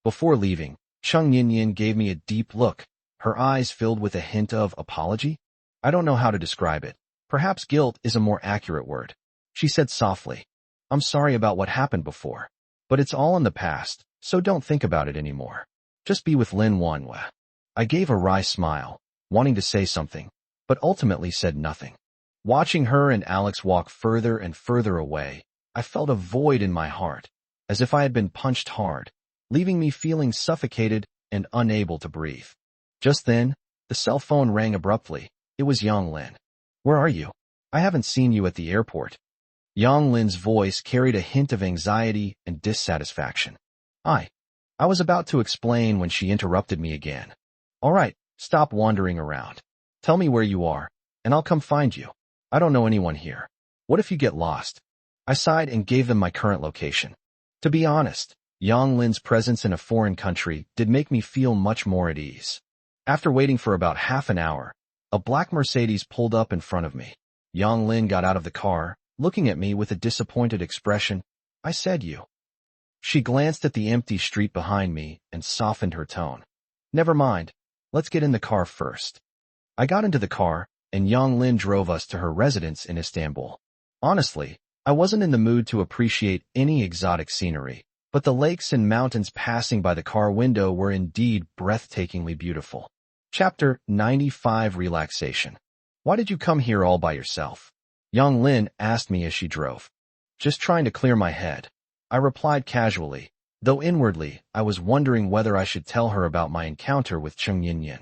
Before leaving, Cheng Yinyan gave me a deep look, her eyes filled with a hint of apology. I don't know how to describe it. Perhaps guilt is a more accurate word. She said softly, "I'm sorry about what happened before, but it's all in the past, so don't think about it anymore. Just be with Lin Wanhua." I gave a wry smile, wanting to say something, but ultimately said nothing. Watching her and Alex walk further and further away, I felt a void in my heart, as if I had been punched hard, leaving me feeling suffocated and unable to breathe. Just then, the cell phone rang abruptly. It was Yang Lin. "Where are you? I haven't seen you at the airport." Yang Lin's voice carried a hint of anxiety and dissatisfaction. I was about to explain when she interrupted me again. "All right, stop wandering around. Tell me where you are, and I'll come find you. I don't know anyone here. What if you get lost?" I sighed and gave them my current location. To be honest, Yang Lin's presence in a foreign country did make me feel much more at ease. After waiting for about half an hour, a black Mercedes pulled up in front of me. Yang Lin got out of the car, looking at me with a disappointed expression. "I said you." She glanced at the empty street behind me and softened her tone. "Never mind. Let's get in the car first." I got into the car, and Yang Lin drove us to her residence in Istanbul. Honestly, I wasn't in the mood to appreciate any exotic scenery, but the lakes and mountains passing by the car window were indeed breathtakingly beautiful. Chapter 95 Relaxation. "Why did you come here all by yourself?" Yang Lin asked me as she drove. "Just trying to clear my head," I replied casually, though inwardly I was wondering whether I should tell her about my encounter with Chung Yin.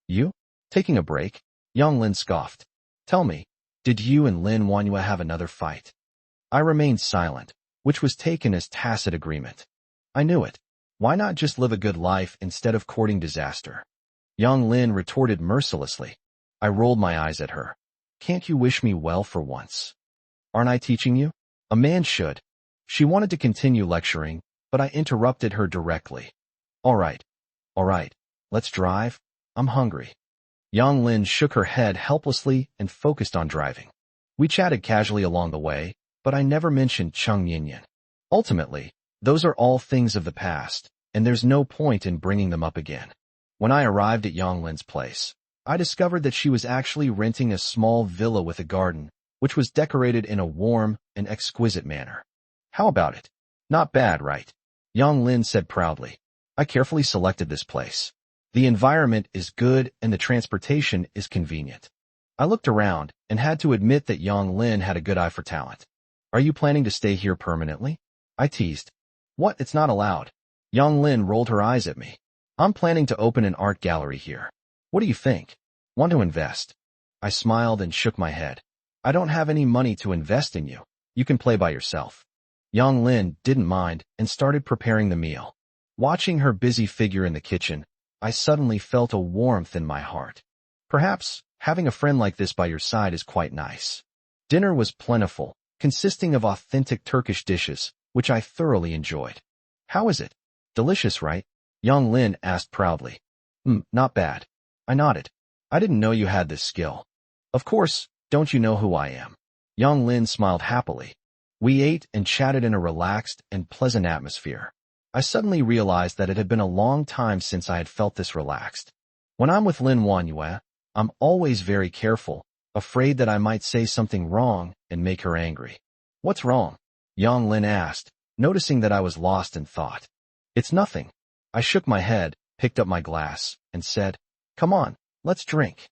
You? Taking a break? Yang Lin scoffed. Tell me, did you and Lin Wanyue have another fight? I remained silent, which was taken as tacit agreement. I knew it. Why not just live a good life instead of courting disaster? Yang Lin retorted mercilessly. I rolled my eyes at her. Can't you wish me well for once? Aren't I teaching you? A man should. She wanted to continue lecturing, but I interrupted her directly. All right, let's drive. I'm hungry. Yang Lin shook her head helplessly and focused on driving. We chatted casually along the way, but I never mentioned Chung Yin. Ultimately, those are all things of the past, and there's no point in bringing them up again. When I arrived at Yang Lin's place, I discovered that she was actually renting a small villa with a garden, which was decorated in a warm and exquisite manner. How about it? Not bad, right? Yang Lin said proudly. I carefully selected this place. The environment is good and the transportation is convenient. I looked around and had to admit that Yang Lin had a good eye for talent. Are you planning to stay here permanently? I teased. What? It's not allowed. Yang Lin rolled her eyes at me. I'm planning to open an art gallery here. What do you think? Want to invest? I smiled and shook my head. I don't have any money to invest in you. You can play by yourself. Yang Lin didn't mind and started preparing the meal. Watching her busy figure in the kitchen, I suddenly felt a warmth in my heart. Perhaps having a friend like this by your side is quite nice. Dinner was plentiful, consisting of authentic Turkish dishes, which I thoroughly enjoyed. How is it? Delicious, right? Yang Lin asked proudly. Not bad. I nodded. I didn't know you had this skill. Of course, don't you know who I am? Yang Lin smiled happily. We ate and chatted in a relaxed and pleasant atmosphere. I suddenly realized that it had been a long time since I had felt this relaxed. When I'm with Lin Wanyue, I'm always very careful, afraid that I might say something wrong and make her angry. What's wrong? Yang Lin asked, noticing that I was lost in thought. It's nothing. I shook my head, picked up my glass, and said, Come on, let's drink.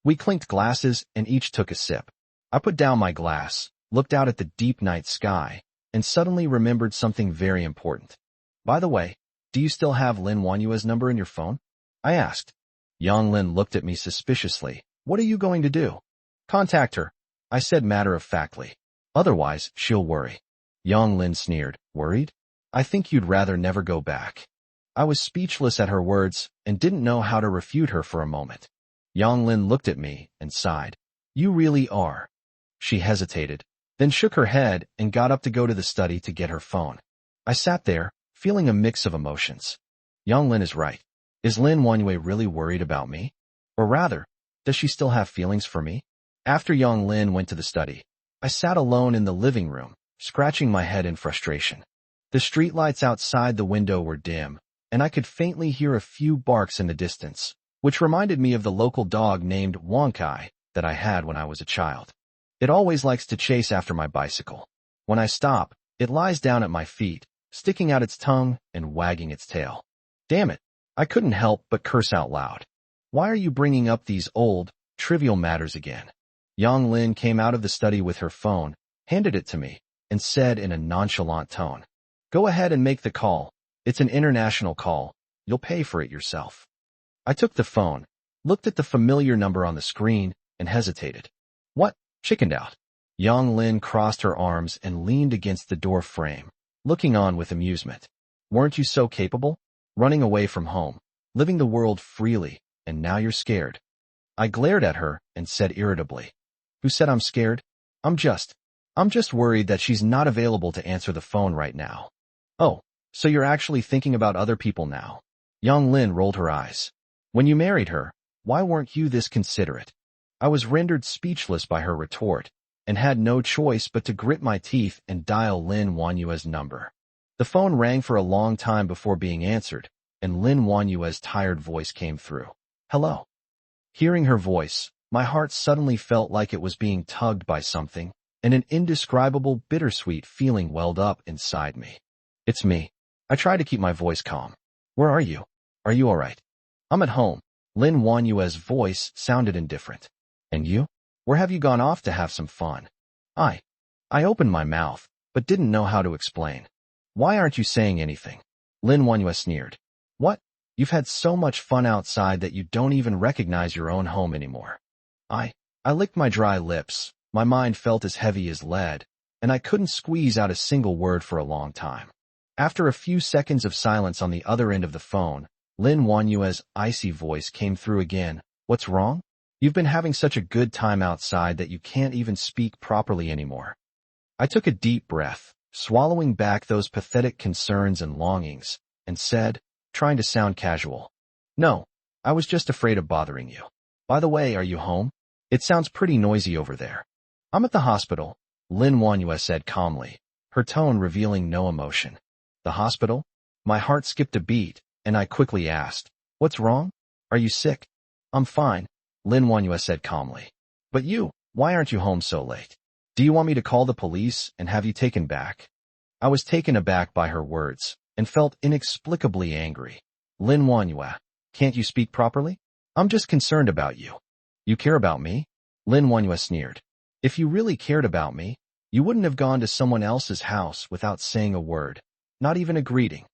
We clinked glasses and each took a sip. I put down my glass, looked out at the deep night sky, and suddenly remembered something very important. By the way, do you still have Lin Wanyue's number in your phone? I asked. Yang Lin looked at me suspiciously. What are you going to do? Contact her, I said matter-of-factly. Otherwise, she'll worry. Yang Lin sneered. Worried? I think you'd rather never go back. I was speechless at her words and didn't know how to refute her for a moment. Yang Lin looked at me and sighed. You really are. She hesitated, then shook her head and got up to go to the study to get her phone. I sat there, feeling a mix of emotions. Yang Lin is right. Is Lin Wanyue really worried about me? Or rather, does she still have feelings for me? After Yang Lin went to the study, I sat alone in the living room, scratching my head in frustration. The streetlights outside the window were dim, and I could faintly hear a few barks in the distance, which reminded me of the local dog named Wonkai that I had when I was a child. It always likes to chase after my bicycle. When I stop, it lies down at my feet, sticking out its tongue and wagging its tail. Damn it, I couldn't help but curse out loud. Why are you bringing up these old, trivial matters again? Yang Lin came out of the study with her phone, handed it to me, and said in a nonchalant tone, Go ahead and make the call. It's an international call. You'll pay for it yourself. I took the phone, looked at the familiar number on the screen, and hesitated. What? Chickened out. Yang Lin crossed her arms and leaned against the door frame, looking on with amusement. Weren't you so capable? Running away from home, living the world freely, and now you're scared. I glared at her and said irritably, Who said I'm scared? I'm just worried that she's not available to answer the phone right now. Oh, so you're actually thinking about other people now? Yang Lin rolled her eyes. When you married her, why weren't you this considerate? I was rendered speechless by her retort, and had no choice but to grit my teeth and dial Lin Wanyue's number. The phone rang for a long time before being answered, and Lin Wanyue's tired voice came through. Hello. Hearing her voice, my heart suddenly felt like it was being tugged by something, and an indescribable bittersweet feeling welled up inside me. It's me. I tried to keep my voice calm. Where are you? Are you all right? I'm at home. Lin Wanyue's voice sounded indifferent. And you? Where have you gone off to have some fun? I opened my mouth, but didn't know how to explain. Why aren't you saying anything? Lin Wanyue sneered. What? You've had so much fun outside that you don't even recognize your own home anymore. I licked my dry lips. My mind felt as heavy as lead, and I couldn't squeeze out a single word for a long time. After a few seconds of silence on the other end of the phone, Lin Wanyue's icy voice came through again. What's wrong? You've been having such a good time outside that you can't even speak properly anymore. I took a deep breath, swallowing back those pathetic concerns and longings, and said, trying to sound casual, no, I was just afraid of bothering you. By the way, are you home? It sounds pretty noisy over there. I'm at the hospital, Lin Wanyue said calmly, her tone revealing no emotion. The hospital? My heart skipped a beat, and I quickly asked, what's wrong? Are you sick? I'm fine, Lin Wanyue said calmly. But you, why aren't you home so late? Do you want me to call the police and have you taken back? I was taken aback by her words, and felt inexplicably angry. Lin Wanyue, can't you speak properly? I'm just concerned about you. You care about me? Lin Wanyue sneered. If you really cared about me, you wouldn't have gone to someone else's house without saying a word, not even a greeting.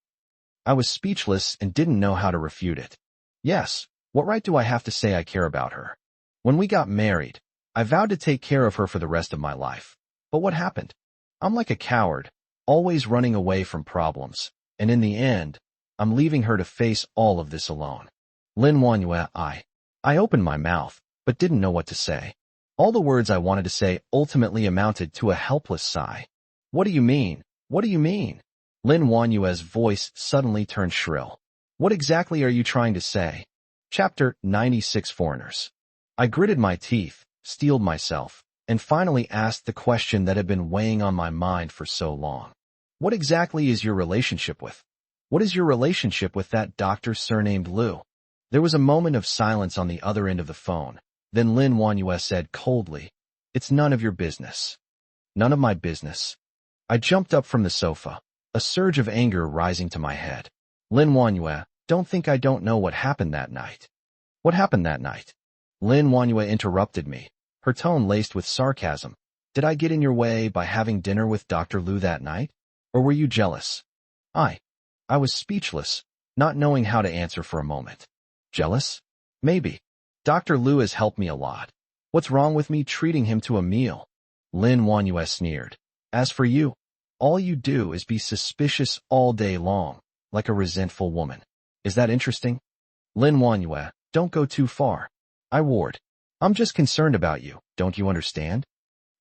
I was speechless and didn't know how to refute it. Yes, what right do I have to say I care about her? When we got married, I vowed to take care of her for the rest of my life. But what happened? I'm like a coward, always running away from problems, and in the end, I'm leaving her to face all of this alone. Lin Wanyue, I opened my mouth, but didn't know what to say. All the words I wanted to say ultimately amounted to a helpless sigh. What do you mean? What do you mean? Lin Wanyue's voice suddenly turned shrill. What exactly are you trying to say? Chapter 96 Foreigners. I gritted my teeth, steeled myself, and finally asked the question that had been weighing on my mind for so long. What exactly is your relationship with? What is your relationship with that doctor surnamed Liu? There was a moment of silence on the other end of the phone. Then Lin Wanyue said coldly, it's none of your business. None of my business. I jumped up from the sofa, a surge of anger rising to my head. Lin Wanyue, don't think I don't know what happened that night. What happened that night? Lin Wanyue interrupted me, her tone laced with sarcasm. Did I get in your way by having dinner with Dr. Liu that night? Or were you jealous? I was speechless, not knowing how to answer for a moment. Jealous? Maybe. Dr. Liu has helped me a lot. What's wrong with me treating him to a meal? Lin Wanyue sneered. As for you, all you do is be suspicious all day long, like a resentful woman. Is that interesting? Lin Wanyue, don't go too far. I warned. I'm just concerned about you, don't you understand?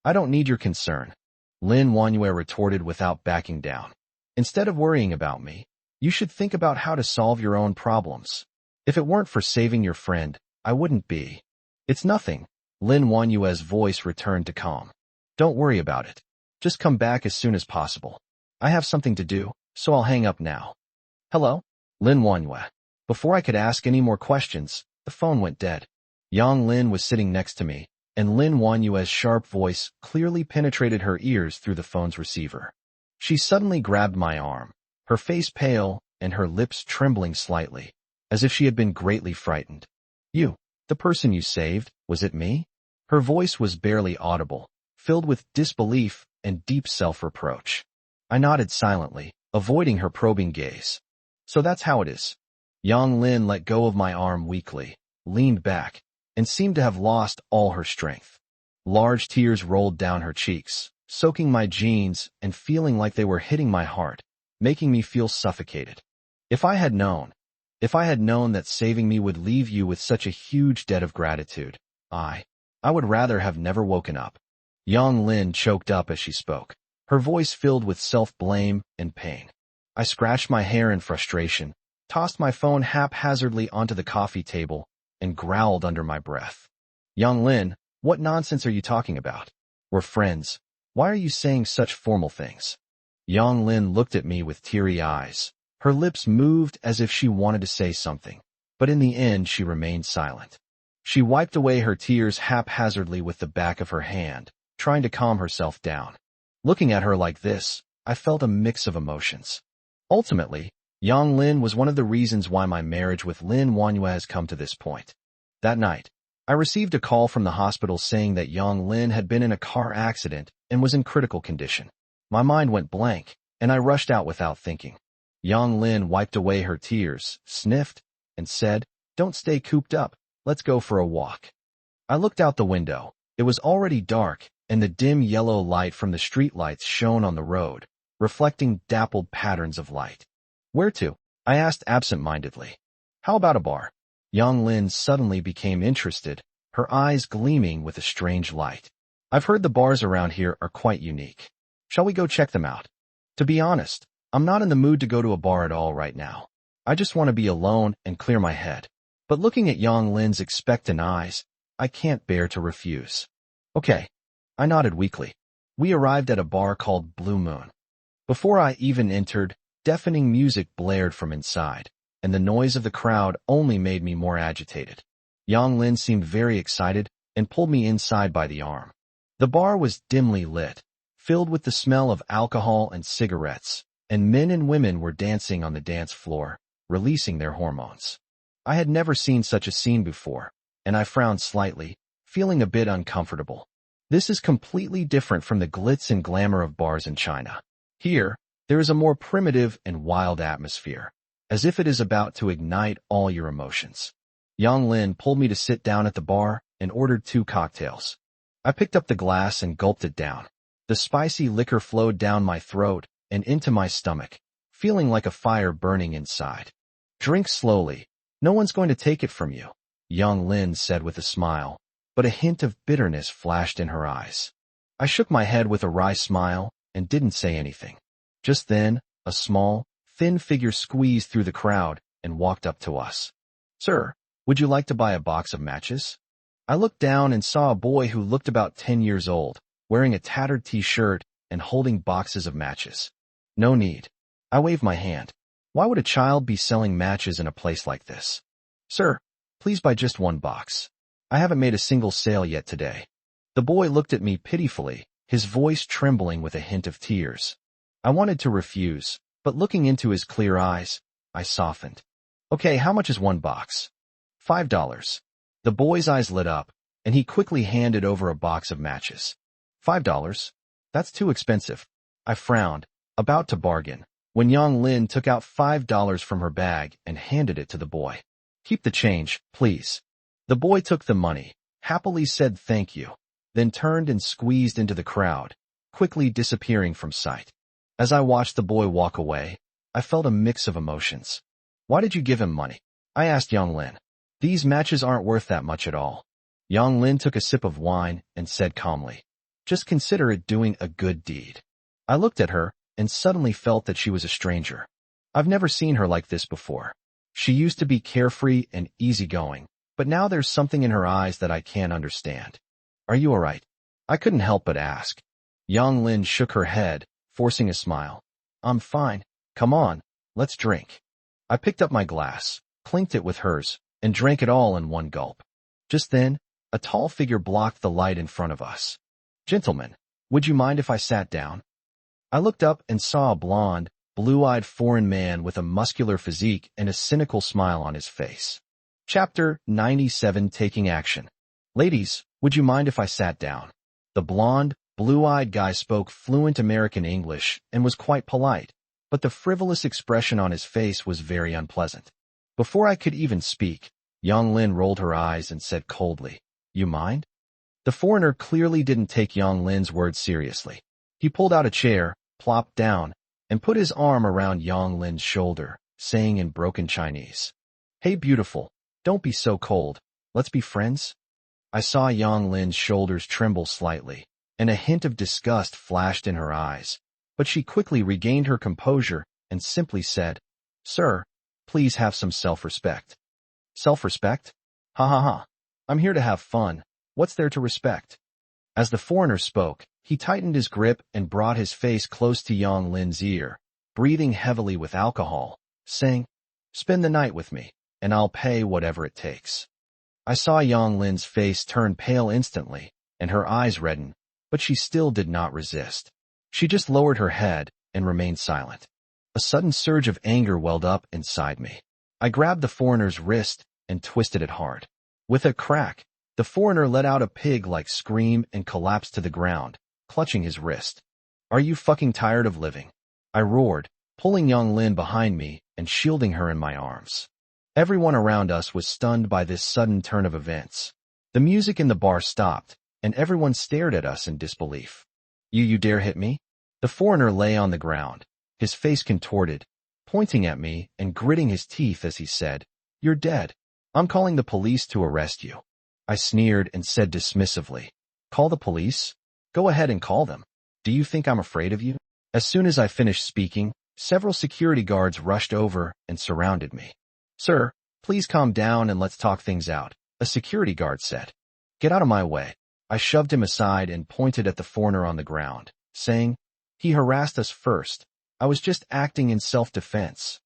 I don't need your concern. Lin Wanyue retorted without backing down. Instead of worrying about me, you should think about how to solve your own problems. If it weren't for saving your friend, I wouldn't be. It's nothing. Lin Wanyue's voice returned to calm. Don't worry about it. Just come back as soon as possible. I have something to do, so I'll hang up now. Hello? Lin Wanyue. Before I could ask any more questions, the phone went dead. Yang Lin was sitting next to me, and Lin Wanyue's sharp voice clearly penetrated her ears through the phone's receiver. She suddenly grabbed my arm, her face pale and her lips trembling slightly, as if she had been greatly frightened. You, the person you saved, was it me? Her voice was barely audible, filled with disbelief and deep self-reproach. I nodded silently, avoiding her probing gaze. So that's how it is. Yang Lin let go of my arm weakly, leaned back, and seemed to have lost all her strength. Large tears rolled down her cheeks, soaking my jeans and feeling like they were hitting my heart, making me feel suffocated. If I had known that saving me would leave you with such a huge debt of gratitude, I would rather have never woken up. Yang Lin choked up as she spoke, her voice filled with self-blame and pain. I scratched my hair in frustration, tossed my phone haphazardly onto the coffee table, and growled under my breath. Yang Lin, what nonsense are you talking about? We're friends. Why are you saying such formal things? Yang Lin looked at me with teary eyes. Her lips moved as if she wanted to say something, but in the end she remained silent. She wiped away her tears haphazardly with the back of her hand, trying to calm herself down. Looking at her like this, I felt a mix of emotions. Ultimately, Yang Lin was one of the reasons why my marriage with Lin Wanyue has come to this point. That night, I received a call from the hospital saying that Yang Lin had been in a car accident and was in critical condition. My mind went blank, and I rushed out without thinking. Yang Lin wiped away her tears, sniffed, and said, "Don't stay cooped up. Let's go for a walk." I looked out the window. It was already dark, and the dim yellow light from the streetlights shone on the road, reflecting dappled patterns of light. "Where to?" I asked absent-mindedly. "How about a bar?" Yang Lin suddenly became interested, her eyes gleaming with a strange light. "I've heard the bars around here are quite unique. Shall we go check them out?" To be honest, I'm not in the mood to go to a bar at all right now. I just want to be alone and clear my head. But looking at Yang Lin's expectant eyes, I can't bear to refuse. "Okay." I nodded weakly. We arrived at a bar called Blue Moon. Before I even entered, deafening music blared from inside, and the noise of the crowd only made me more agitated. Yang Lin seemed very excited and pulled me inside by the arm. The bar was dimly lit, filled with the smell of alcohol and cigarettes, and men and women were dancing on the dance floor, releasing their hormones. I had never seen such a scene before, and I frowned slightly, feeling a bit uncomfortable. This is completely different from the glitz and glamour of bars in China. Here, there is a more primitive and wild atmosphere, as if it is about to ignite all your emotions. Yang Lin pulled me to sit down at the bar and ordered 2 cocktails. I picked up the glass and gulped it down. The spicy liquor flowed down my throat and into my stomach, feeling like a fire burning inside. "Drink slowly. No one's going to take it from you," Yang Lin said with a smile, but a hint of bitterness flashed in her eyes. I shook my head with a wry smile and didn't say anything. Just then, a small, thin figure squeezed through the crowd and walked up to us. "Sir, would you like to buy a box of matches?" I looked down and saw a boy who looked about 10 years old, wearing a tattered t-shirt and holding boxes of matches. "No need." I waved my hand. Why would a child be selling matches in a place like this? "Sir, please buy just 1 box. I haven't made a single sale yet today." The boy looked at me pitifully, his voice trembling with a hint of tears. I wanted to refuse, but looking into his clear eyes, I softened. "Okay, how much is 1 box?" $5. The boy's eyes lit up, and he quickly handed over a box of matches. $5? That's too expensive. I frowned, about to bargain, when Yang Lin took out $5 from her bag and handed it to the boy. "Keep the change, please." The boy took the money, happily said thank you, then turned and squeezed into the crowd, quickly disappearing from sight. As I watched the boy walk away, I felt a mix of emotions. "Why did you give him money?" I asked Yang Lin. "These matches aren't worth that much at all." Yang Lin took a sip of wine and said calmly, "Just consider it doing a good deed." I looked at her and suddenly felt that she was a stranger. I've never seen her like this before. She used to be carefree and easygoing, but now there's something in her eyes that I can't understand. "Are you all right?" I couldn't help but ask. Yang Lin shook her head, forcing a smile. "I'm fine. Come on, let's drink." I picked up my glass, clinked it with hers, and drank it all in one gulp. Just then, a tall figure blocked the light in front of us. "Gentlemen, would you mind if I sat down?" I looked up and saw a blonde, blue-eyed foreign man with a muscular physique and a cynical smile on his face. Chapter 97, Taking Action. "Ladies, would you mind if I sat down?" The blonde, blue-eyed guy spoke fluent American English and was quite polite, but the frivolous expression on his face was very unpleasant. Before I could even speak, Yang Lin rolled her eyes and said coldly, "You mind?" The foreigner clearly didn't take Yang Lin's words seriously. He pulled out a chair, plopped down, and put his arm around Yang Lin's shoulder, saying in broken Chinese, "Hey beautiful, don't be so cold, let's be friends." I saw Yang Lin's shoulders tremble slightly, and a hint of disgust flashed in her eyes, but she quickly regained her composure and simply said, "Sir, please have some self-respect." "Self-respect? Ha ha ha. I'm here to have fun. What's there to respect?" As the foreigner spoke, he tightened his grip and brought his face close to Yang Lin's ear, breathing heavily with alcohol, saying, "Spend the night with me, and I'll pay whatever it takes." I saw Yang Lin's face turn pale instantly, and her eyes redden, but she still did not resist. She just lowered her head and remained silent. A sudden surge of anger welled up inside me. I grabbed the foreigner's wrist and twisted it hard. With a crack, the foreigner let out a pig-like scream and collapsed to the ground, clutching his wrist. "Are you fucking tired of living?" I roared, pulling Young Lin behind me and shielding her in my arms. Everyone around us was stunned by this sudden turn of events. The music in the bar stopped, and everyone stared at us in disbelief. You dare hit me? The foreigner lay on the ground, his face contorted, pointing at me and gritting his teeth as he said, "You're dead. I'm calling the police to arrest you." I sneered and said dismissively, "Call the police? Go ahead and call them. Do you think I'm afraid of you?" As soon as I finished speaking, several security guards rushed over and surrounded me. "Sir, please calm down and let's talk things out," a security guard said. "Get out of my way." I shoved him aside and pointed at the foreigner on the ground, saying, "He harassed us first. I was just acting in self-defense."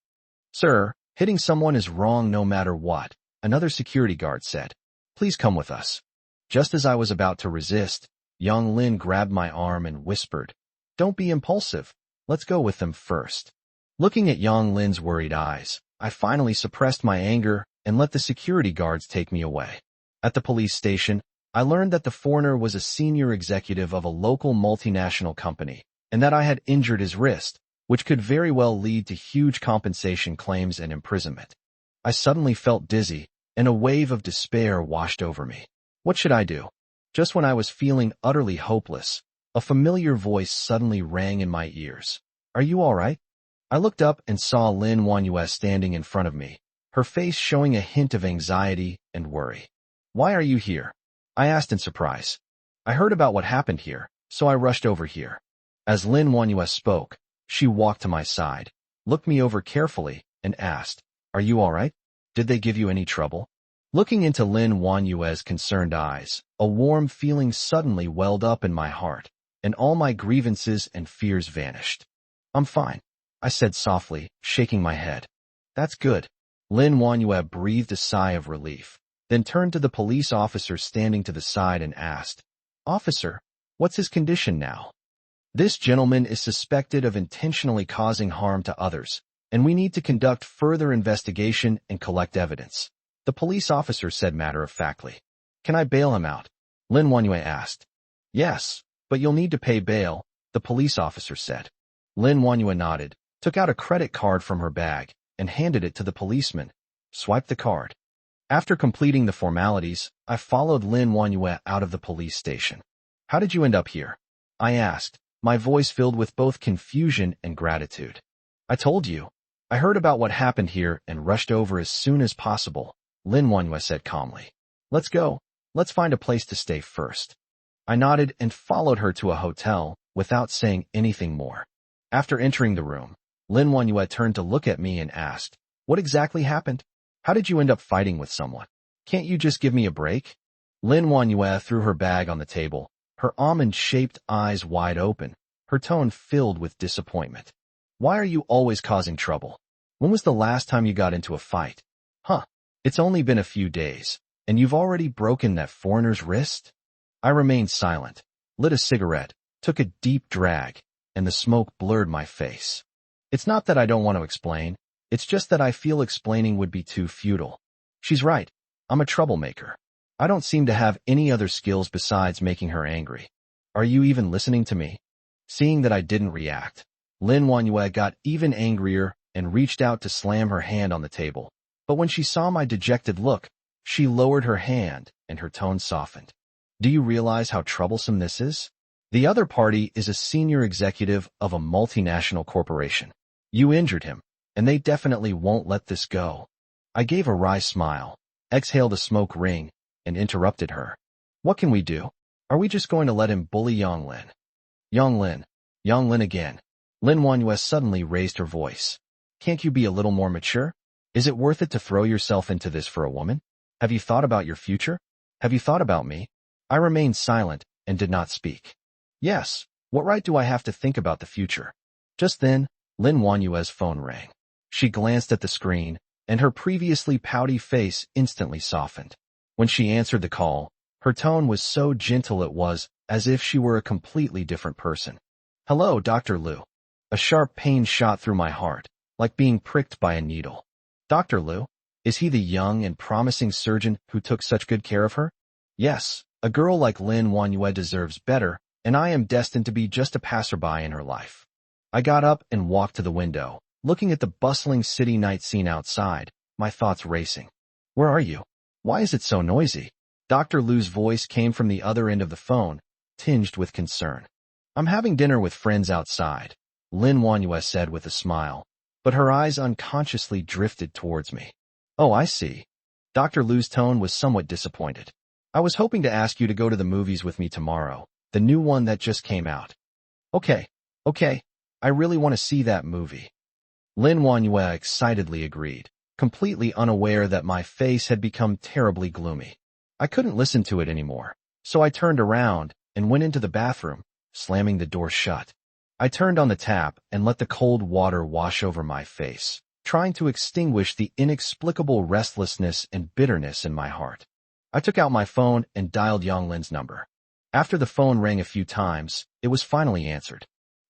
"Sir, hitting someone is wrong no matter what," another security guard said. "Please come with us." Just as I was about to resist, Young Lin grabbed my arm and whispered, "Don't be impulsive. Let's go with them first." Looking at Young Lin's worried eyes, I finally suppressed my anger and let the security guards take me away. At the police station, I learned that the foreigner was a senior executive of a local multinational company, and that I had injured his wrist, which could very well lead to huge compensation claims and imprisonment. I suddenly felt dizzy, and a wave of despair washed over me. What should I do? Just when I was feeling utterly hopeless, a familiar voice suddenly rang in my ears. "Are you all right?" I looked up and saw Lin Wanyue standing in front of me, her face showing a hint of anxiety and worry. "Why are you here?" I asked in surprise. "I heard about what happened here, so I rushed over here." As Lin Wanyue spoke, she walked to my side, looked me over carefully, and asked, "Are you all right? Did they give you any trouble?" Looking into Lin Wanyue's concerned eyes, a warm feeling suddenly welled up in my heart, and all my grievances and fears vanished. "I'm fine," I said softly, shaking my head. "That's good." Lin Wanyue breathed a sigh of relief, then turned to the police officer standing to the side and asked, "Officer, what's his condition now?" "This gentleman is suspected of intentionally causing harm to others, and we need to conduct further investigation and collect evidence," the police officer said matter-of-factly. "Can I bail him out?" Lin Wanyue asked. "Yes, but you'll need to pay bail," the police officer said. Lin Wanyue nodded, took out a credit card from her bag, and handed it to the policeman. Swiped the card. After completing the formalities, I followed Lin Wanyue out of the police station. "How did you end up here?" I asked, my voice filled with both confusion and gratitude. "I told you. I heard about what happened here and rushed over as soon as possible," Lin Wanyue said calmly. "Let's go. Let's find a place to stay first." I nodded and followed her to a hotel without saying anything more. After entering the room, Lin Wanyue turned to look at me and asked, "What exactly happened? How did you end up fighting with someone? Can't you just give me a break?" Lin Wanyue threw her bag on the table, her almond-shaped eyes wide open, her tone filled with disappointment. "Why are you always causing trouble? When was the last time you got into a fight? Huh, it's only been a few days, and you've already broken that foreigner's wrist?" I remained silent, lit a cigarette, took a deep drag, and the smoke blurred my face. "It's not that I don't want to explain. It's just that I feel explaining would be too futile. She's right. I'm a troublemaker. I don't seem to have any other skills besides making her angry. Are you even listening to me?" Seeing that I didn't react, Lin Wanyue got even angrier and reached out to slam her hand on the table. But when she saw my dejected look, she lowered her hand and her tone softened. "Do you realize how troublesome this is? The other party is a senior executive of a multinational corporation. You injured him, and they definitely won't let this go." I gave a wry smile, exhaled a smoke ring, and interrupted her. "What can we do? Are we just going to let him bully Young Lin?" Young Lin again." Lin Wanyue suddenly raised her voice. "Can't you be a little more mature? Is it worth it to throw yourself into this for a woman? Have you thought about your future? Have you thought about me?" I remained silent and did not speak. "Yes, what right do I have to think about the future?" Just then, Lin Wanyue's phone rang. She glanced at the screen, and her previously pouty face instantly softened. When she answered the call, her tone was so gentle it was as if she were a completely different person. "Hello, Dr. Liu." A sharp pain shot through my heart, like being pricked by a needle. "Dr. Liu? Is he the young and promising surgeon who took such good care of her?" "Yes, a girl like Lin Wanyue deserves better, and I am destined to be just a passerby in her life." I got up and walked to the window, looking at the bustling city night scene outside, my thoughts racing. Where are you? Why is it so noisy? Dr. Lu's voice came from the other end of the phone, tinged with concern. I'm having dinner with friends outside, Lin Wanyue said with a smile, but her eyes unconsciously drifted towards me. Oh, I see. Dr. Lu's tone was somewhat disappointed. I was hoping to ask you to go to the movies with me tomorrow, the new one that just came out. Okay. I really want to see that movie. Lin Wanyue excitedly agreed, completely unaware that my face had become terribly gloomy. I couldn't listen to it anymore, so I turned around and went into the bathroom, slamming the door shut. I turned on the tap and let the cold water wash over my face, trying to extinguish the inexplicable restlessness and bitterness in my heart. I took out my phone and dialed Yang Lin's number. After the phone rang a few times, it was finally answered.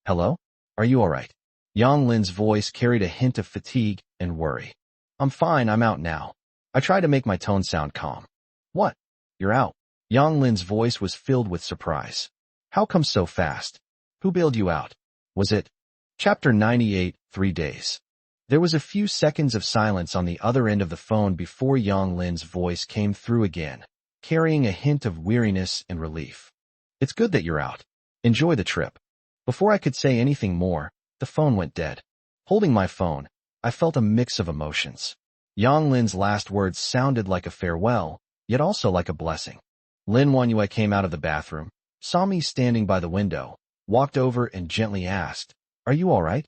Hello? Are you all right? Yang Lin's voice carried a hint of fatigue and worry. I'm fine, I'm out now. I tried to make my tone sound calm. What? You're out? Yang Lin's voice was filled with surprise. How come so fast? Who bailed you out? Was it? Chapter 98, 3 days. There was a few seconds of silence on the other end of the phone before Yang Lin's voice came through again, carrying a hint of weariness and relief. It's good that you're out. Enjoy the trip. Before I could say anything more, the phone went dead. Holding my phone, I felt a mix of emotions. Yang Lin's last words sounded like a farewell, yet also like a blessing. Lin Wanyue came out of the bathroom, saw me standing by the window, walked over and gently asked, Are you all right?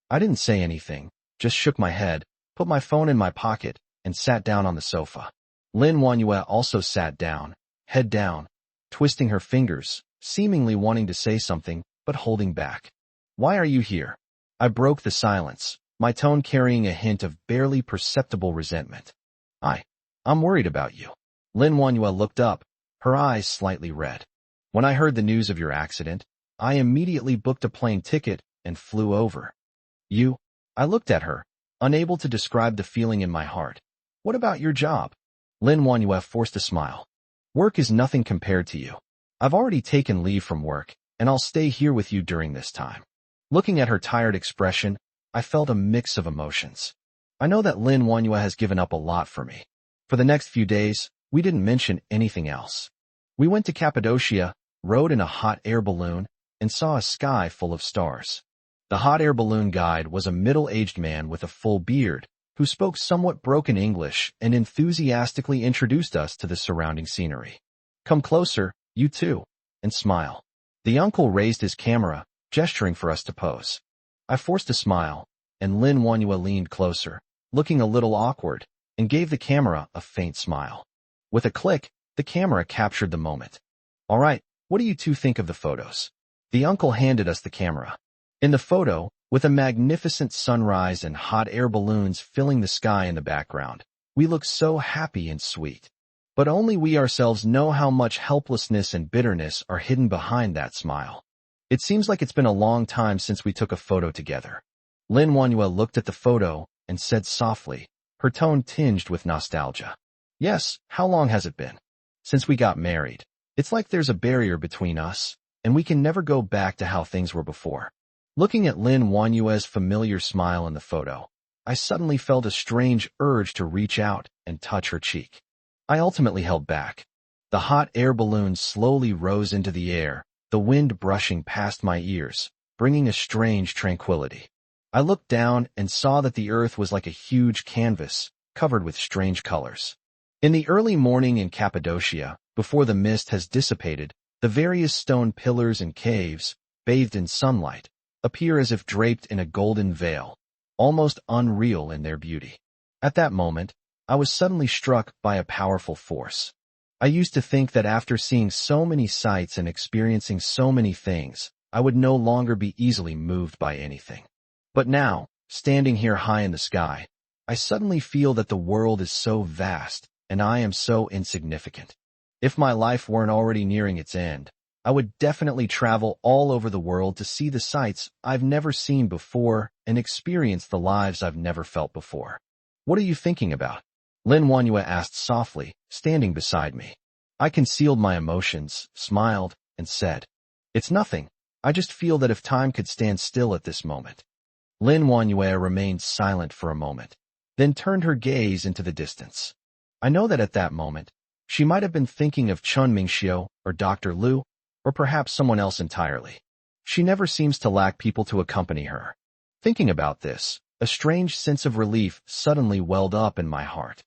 I didn't say anything, just shook my head, put my phone in my pocket, and sat down on the sofa. Lin Wanyue also sat down, head down, twisting her fingers, seemingly wanting to say something, but holding back. Why are you here? I broke the silence, my tone carrying a hint of barely perceptible resentment. I'm worried about you. Lin Wanyue looked up, her eyes slightly red. When I heard the news of your accident, I immediately booked a plane ticket and flew over. You? I looked at her, unable to describe the feeling in my heart. What about your job? Lin Wanyue forced a smile. Work is nothing compared to you. I've already taken leave from work, and I'll stay here with you during this time. Looking at her tired expression, I felt a mix of emotions. I know that Lin Wanyue has given up a lot for me. For the next few days, we didn't mention anything else. We went to Cappadocia, rode in a hot air balloon, and saw a sky full of stars. The hot air balloon guide was a middle-aged man with a full beard, who spoke somewhat broken English and enthusiastically introduced us to the surrounding scenery. Come closer, you too, and smile. The uncle raised his camera, gesturing for us to pose. I forced a smile, and Lin Wanyue leaned closer, looking a little awkward, and gave the camera a faint smile. With a click, the camera captured the moment. All right, what do you two think of the photos? The uncle handed us the camera. In the photo, with a magnificent sunrise and hot air balloons filling the sky in the background, we look so happy and sweet. But only we ourselves know how much helplessness and bitterness are hidden behind that smile. It seems like it's been a long time since we took a photo together. Lin Wanyue looked at the photo and said softly, her tone tinged with nostalgia. Yes, how long has it been? Since we got married. It's like there's a barrier between us, and we can never go back to how things were before. Looking at Lin Wanyue's familiar smile in the photo, I suddenly felt a strange urge to reach out and touch her cheek. I ultimately held back. The hot air balloon slowly rose into the air, the wind brushing past my ears, bringing a strange tranquility. I looked down and saw that the earth was like a huge canvas, covered with strange colors. In the early morning in Cappadocia, before the mist has dissipated, the various stone pillars and caves, bathed in sunlight, appear as if draped in a golden veil, almost unreal in their beauty. At that moment, I was suddenly struck by a powerful force. I used to think that after seeing so many sights and experiencing so many things, I would no longer be easily moved by anything. But now, standing here high in the sky, I suddenly feel that the world is so vast, and I am so insignificant. If my life weren't already nearing its end, I would definitely travel all over the world to see the sights I've never seen before and experience the lives I've never felt before. What are you thinking about? Lin Wanyue asked softly, standing beside me. I concealed my emotions, smiled, and said, It's nothing. I just feel that if time could stand still at this moment. Lin Wanyue remained silent for a moment, then turned her gaze into the distance. I know that at that moment, she might have been thinking of Chun Mingxiu or Dr. Liu, or perhaps someone else entirely. She never seems to lack people to accompany her. Thinking about this, a strange sense of relief suddenly welled up in my heart.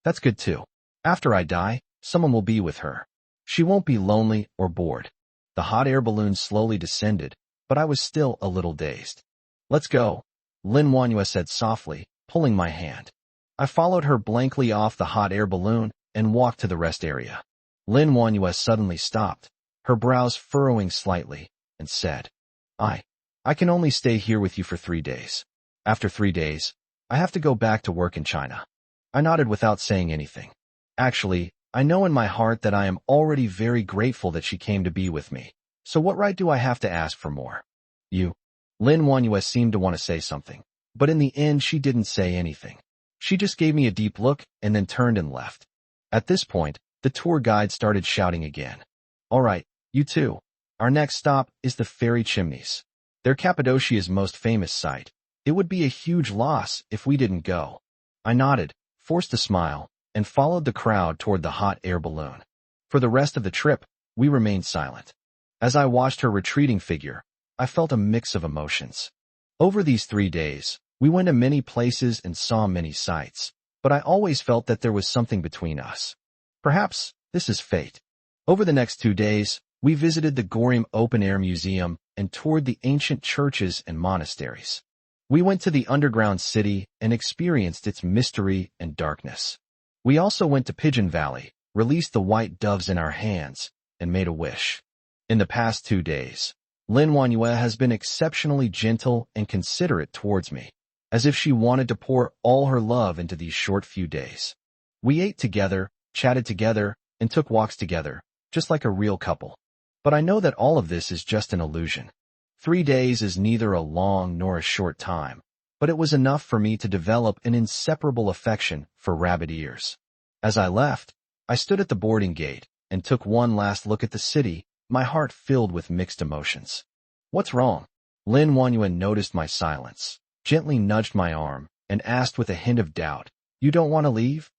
That's good too. After I die, someone will be with her. She won't be lonely or bored. The hot air balloon slowly descended, but I was still a little dazed. Let's go, Lin Wanyue said softly, pulling my hand. I followed her blankly off the hot air balloon and walked to the rest area. Lin Wanyue suddenly stopped, her brows furrowing slightly, and said, I can only stay here with you for 3 days. After 3 days, I have to go back to work in China. I nodded without saying anything. Actually, I know in my heart that I am already very grateful that she came to be with me. So what right do I have to ask for more? You. Lin Wanyue seemed to want to say something, but in the end she didn't say anything. She just gave me a deep look and then turned and left. At this point, the tour guide started shouting again. All right, you two. Our next stop is the fairy chimneys. They're Cappadocia's most famous site. It would be a huge loss if we didn't go. I nodded, forced a smile, and followed the crowd toward the hot air balloon. For the rest of the trip, we remained silent. As I watched her retreating figure, I felt a mix of emotions. Over these 3 days, we went to many places and saw many sights, but I always felt that there was something between us. Perhaps this is fate. Over the next 2 days, we visited the Goryeo Open-Air Museum and toured the ancient churches and monasteries. We went to the underground city and experienced its mystery and darkness. We also went to Pigeon Valley, released the white doves in our hands, and made a wish. In the past 2 days, Lin Wanyue has been exceptionally gentle and considerate towards me, as if she wanted to pour all her love into these short few days. We ate together, chatted together, and took walks together, just like a real couple. But I know that all of this is just an illusion. 3 days is neither a long nor a short time, but it was enough for me to develop an inseparable affection for rabbit ears. As I left, I stood at the boarding gate and took one last look at the city, my heart filled with mixed emotions. What's wrong? Lin Wanyue noticed my silence, gently nudged my arm, and asked with a hint of doubt, You don't want to leave?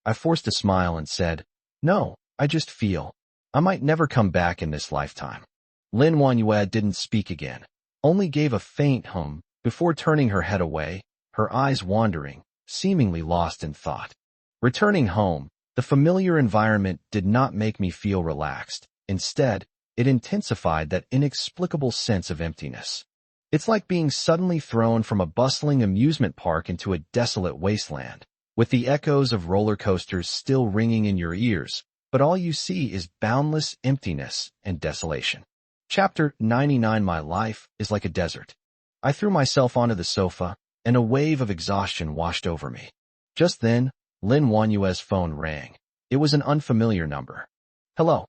I forced a smile and said, No, I just feel I might never come back in this lifetime. Lin Wanyue didn't speak again, only gave a faint hum before turning her head away, her eyes wandering, seemingly lost in thought. Returning home, the familiar environment did not make me feel relaxed. Instead, it intensified that inexplicable sense of emptiness. It's like being suddenly thrown from a bustling amusement park into a desolate wasteland, with the echoes of roller coasters still ringing in your ears, but all you see is boundless emptiness and desolation. Chapter 99. My life is like a desert. I threw myself onto the sofa, and a wave of exhaustion washed over me. Just then, Lin Wanyue's phone rang. It was an unfamiliar number. Hello.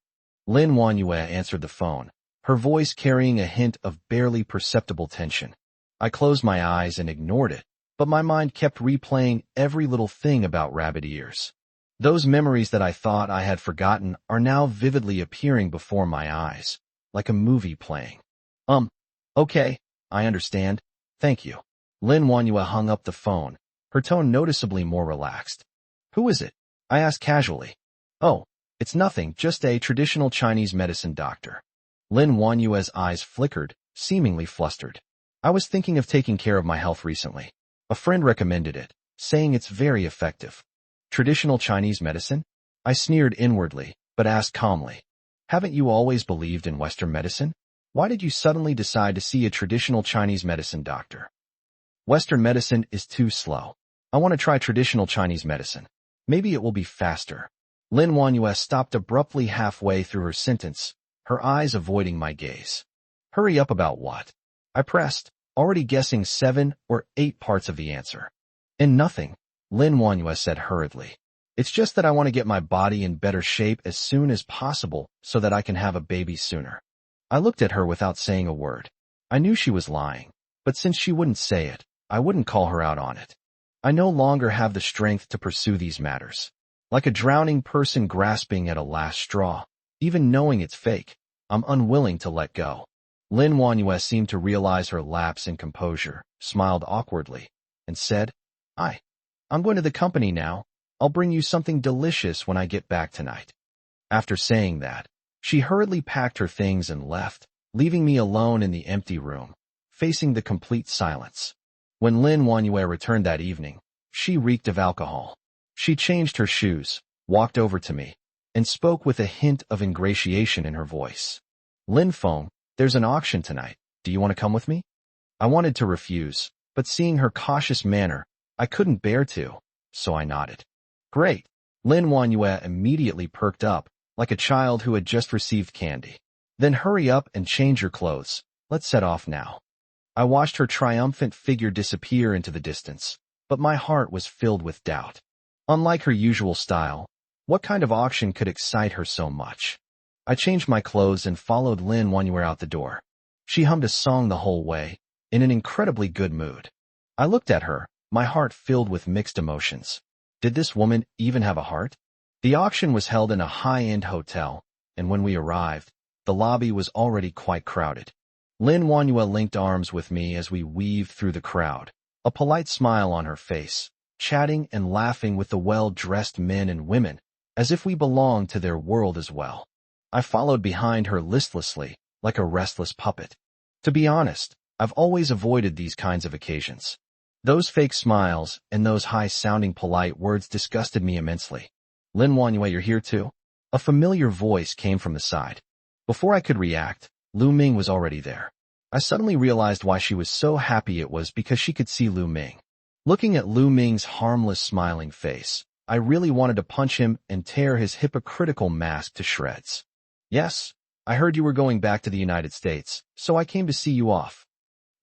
Lin Wanyue answered the phone, her voice carrying a hint of barely perceptible tension. I closed my eyes and ignored it, but my mind kept replaying every little thing about rabbit ears. Those memories that I thought I had forgotten are now vividly appearing before my eyes, like a movie playing. Okay, I understand. Thank you. Lin Wanyue hung up the phone, her tone noticeably more relaxed. Who is it? I asked casually. Oh, it's nothing, just a traditional Chinese medicine doctor. Lin Wanyue's eyes flickered, seemingly flustered. I was thinking of taking care of my health recently. A friend recommended it, saying it's very effective. Traditional Chinese medicine? I sneered inwardly, but asked calmly. Haven't you always believed in Western medicine? Why did you suddenly decide to see a traditional Chinese medicine doctor? Western medicine is too slow. I want to try traditional Chinese medicine. Maybe it will be faster. Lin Wanyue stopped abruptly halfway through her sentence, her eyes avoiding my gaze. Hurry up about what? I pressed, already guessing 7 or 8 parts of the answer. And nothing, Lin Wanyue said hurriedly. It's just that I want to get my body in better shape as soon as possible so that I can have a baby sooner. I looked at her without saying a word. I knew she was lying, but since she wouldn't say it, I wouldn't call her out on it. I no longer have the strength to pursue these matters. Like a drowning person grasping at a last straw, even knowing it's fake, I'm unwilling to let go. Lin Wanyue seemed to realize her lapse in composure, smiled awkwardly, and said, I'm going to the company now. I'll bring you something delicious when I get back tonight. After saying that, she hurriedly packed her things and left, leaving me alone in the empty room, facing the complete silence. When Lin Wanyue returned that evening, she reeked of alcohol. She changed her shoes, walked over to me, and spoke with a hint of ingratiation in her voice. Lin Feng, there's an auction tonight. Do you want to come with me? I wanted to refuse, but seeing her cautious manner, I couldn't bear to, so I nodded. Great. Lin Wanyue immediately perked up, like a child who had just received candy. Then hurry up and change your clothes. Let's set off now. I watched her triumphant figure disappear into the distance, but my heart was filled with doubt. Unlike her usual style, what kind of auction could excite her so much? I changed my clothes and followed Lin Wanyue out the door. She hummed a song the whole way, in an incredibly good mood. I looked at her, my heart filled with mixed emotions. Did this woman even have a heart? The auction was held in a high-end hotel, and when we arrived, the lobby was already quite crowded. Lin Wanyue linked arms with me as we weaved through the crowd, a polite smile on her face, chatting and laughing with the well-dressed men and women, as if we belonged to their world as well. I followed behind her listlessly, like a restless puppet. To be honest, I've always avoided these kinds of occasions. Those fake smiles and those high-sounding polite words disgusted me immensely. Lin Wanyue, you're here too? A familiar voice came from the side. Before I could react, Lu Ming was already there. I suddenly realized why she was so happy. It was because she could see Lu Ming. Looking at Lu Ming's harmless smiling face, I really wanted to punch him and tear his hypocritical mask to shreds. Yes, I heard you were going back to the United States, so I came to see you off.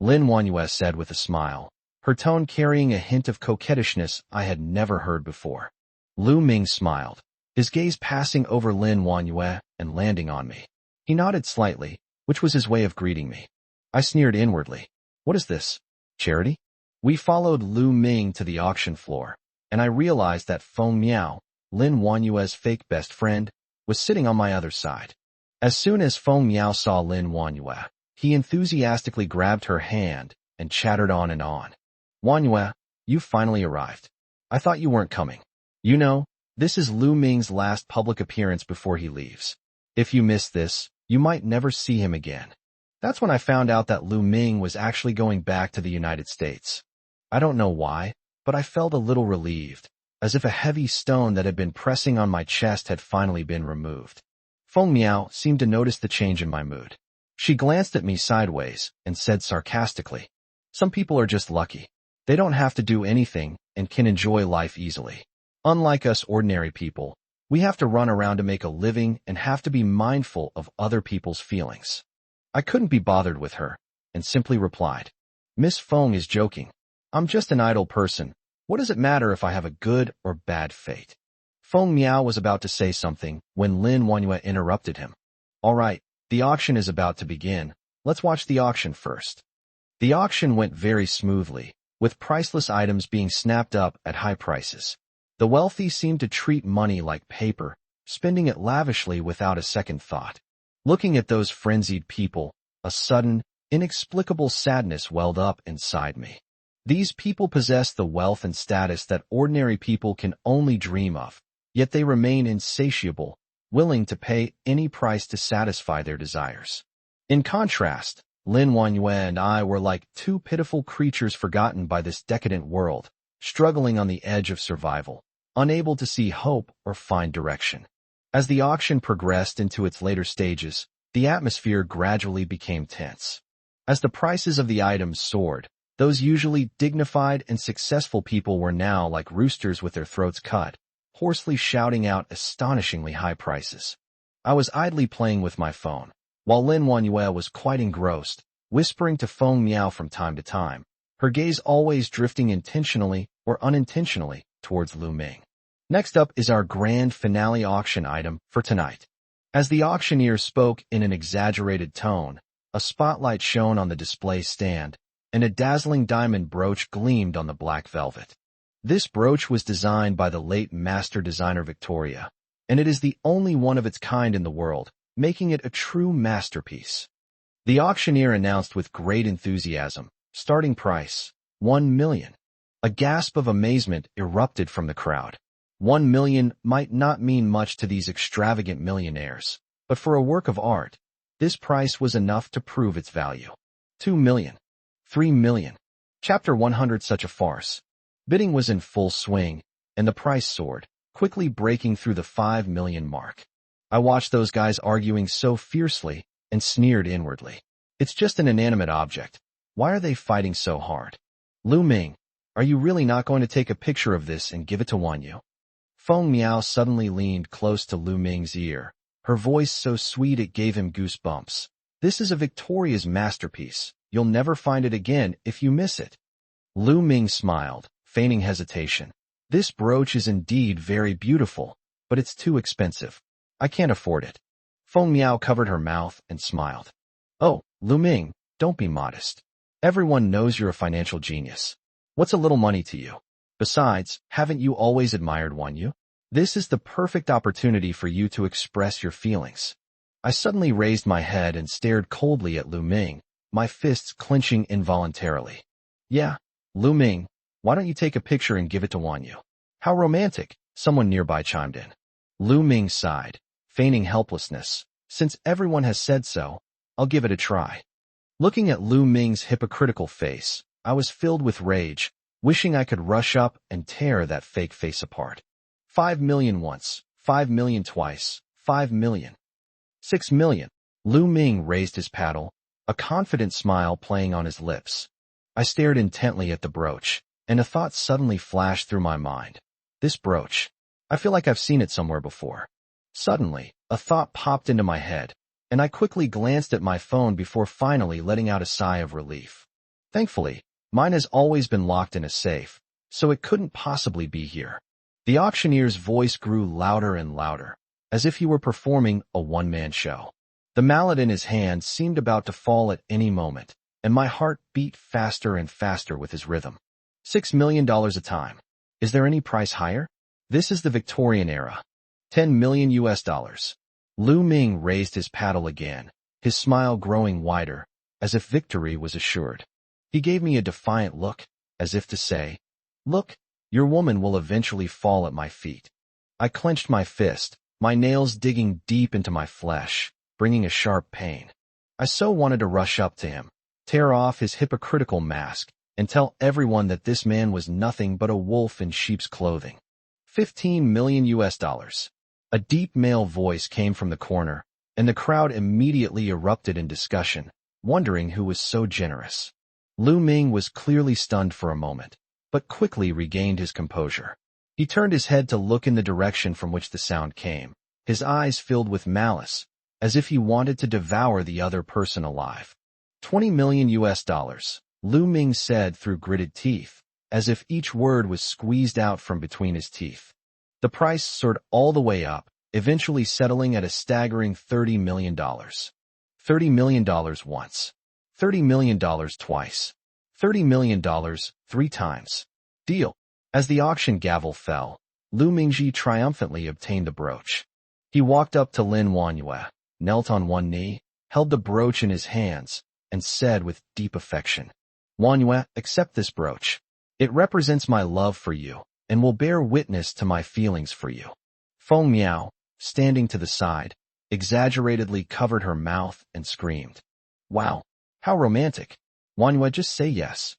Lin Wanyue said with a smile, her tone carrying a hint of coquettishness I had never heard before. Lu Ming smiled, his gaze passing over Lin Wanyue and landing on me. He nodded slightly, which was his way of greeting me. I sneered inwardly. What is this? Charity? We followed Lu Ming to the auction floor, and I realized that Feng Miao, Lin Wanyue's fake best friend, was sitting on my other side. As soon as Feng Miao saw Lin Wanyue, he enthusiastically grabbed her hand and chattered on and on. Wanyue, you finally arrived. I thought you weren't coming. You know, this is Lu Ming's last public appearance before he leaves. If you miss this, you might never see him again. That's when I found out that Lu Ming was actually going back to the United States. I don't know why, but I felt a little relieved, as if a heavy stone that had been pressing on my chest had finally been removed. Feng Miao seemed to notice the change in my mood. She glanced at me sideways and said sarcastically, "Some people are just lucky. They don't have to do anything and can enjoy life easily. Unlike us ordinary people, we have to run around to make a living and have to be mindful of other people's feelings." I couldn't be bothered with her, and simply replied, "Miss Feng is joking. I'm just an idle person. What does it matter if I have a good or bad fate?" Feng Miao was about to say something when Lin Wanyue interrupted him. "All right, the auction is about to begin. Let's watch the auction first." The auction went very smoothly, with priceless items being snapped up at high prices. The wealthy seemed to treat money like paper, spending it lavishly without a second thought. Looking at those frenzied people, a sudden, inexplicable sadness welled up inside me. These people possess the wealth and status that ordinary people can only dream of, yet they remain insatiable, willing to pay any price to satisfy their desires. In contrast, Lin Wanyue and I were like two pitiful creatures forgotten by this decadent world, struggling on the edge of survival, unable to see hope or find direction. As the auction progressed into its later stages, the atmosphere gradually became tense. As the prices of the items soared, those usually dignified and successful people were now like roosters with their throats cut, hoarsely shouting out astonishingly high prices. I was idly playing with my phone, while Lin Wanyue was quite engrossed, whispering to Feng Miao from time to time, her gaze always drifting intentionally or unintentionally towards Lu Ming. Next up is our grand finale auction item for tonight. As the auctioneer spoke in an exaggerated tone, a spotlight shone on the display stand, and a dazzling diamond brooch gleamed on the black velvet. This brooch was designed by the late master designer Victoria, and it is the only one of its kind in the world, making it a true masterpiece. The auctioneer announced with great enthusiasm, starting price, 1 million. A gasp of amazement erupted from the crowd. 1 million might not mean much to these extravagant millionaires, but for a work of art, this price was enough to prove its value. 2 million. 3 million. Chapter 100. Such a farce. Bidding was in full swing, and the price soared, quickly breaking through the 5 million mark. I watched those guys arguing so fiercely and sneered inwardly. It's just an inanimate object. Why are they fighting so hard? Lu Ming, are you really not going to take a picture of this and give it to Wanyu? Feng Miao suddenly leaned close to Lu Ming's ear, her voice so sweet it gave him goosebumps. This is a Victoria's masterpiece. You'll never find it again if you miss it. Lu Ming smiled, feigning hesitation. This brooch is indeed very beautiful, but it's too expensive. I can't afford it. Feng Miao covered her mouth and smiled. Oh, Lu Ming, don't be modest. Everyone knows you're a financial genius. What's a little money to you? Besides, haven't you always admired Wanyu? This is the perfect opportunity for you to express your feelings. I suddenly raised my head and stared coldly at Lu Ming, my fists clenching involuntarily. Yeah, Lu Ming, why don't you take a picture and give it to Wanyu? How romantic, someone nearby chimed in. Lu Ming sighed, feigning helplessness. Since everyone has said so, I'll give it a try. Looking at Lu Ming's hypocritical face, I was filled with rage, wishing I could rush up and tear that fake face apart. 5 million once, 5 million twice, 5 million. 6 million. Lu Ming raised his paddle, a confident smile playing on his lips. I stared intently at the brooch, and a thought suddenly flashed through my mind. This brooch. I feel like I've seen it somewhere before. Suddenly, a thought popped into my head, and I quickly glanced at my phone before finally letting out a sigh of relief. Thankfully, mine has always been locked in a safe, so it couldn't possibly be here. The auctioneer's voice grew louder and louder, as if he were performing a one-man show. The mallet in his hand seemed about to fall at any moment, and my heart beat faster and faster with his rhythm. $6 million a time. Is there any price higher? This is the Victorian era. 10 million US dollars. Lu Ming raised his paddle again, his smile growing wider, as if victory was assured. He gave me a defiant look, as if to say, "Look, your woman will eventually fall at my feet." I clenched my fist, my nails digging deep into my flesh, bringing a sharp pain. I so wanted to rush up to him, tear off his hypocritical mask, and tell everyone that this man was nothing but a wolf in sheep's clothing. 15 million US dollars. A deep male voice came from the corner, and the crowd immediately erupted in discussion, wondering who was so generous. Lu Ming was clearly stunned for a moment, but quickly regained his composure. He turned his head to look in the direction from which the sound came, his eyes filled with malice, as if he wanted to devour the other person alive. 20 million US dollars, Lu Ming said through gritted teeth, as if each word was squeezed out from between his teeth. The price soared all the way up, eventually settling at a staggering $30 million. $30 million once. $30 million twice. $30 million 3 times. Deal. As the auction gavel fell, Lu Mingji triumphantly obtained the brooch. He walked up to Lin Wanyue, knelt on one knee, held the brooch in his hands, and said with deep affection, "Wanyue, accept this brooch. It represents my love for you, and will bear witness to my feelings for you." Feng Miao, standing to the side, exaggeratedly covered her mouth and screamed, "Wow, how romantic. Wanyue, just say yes."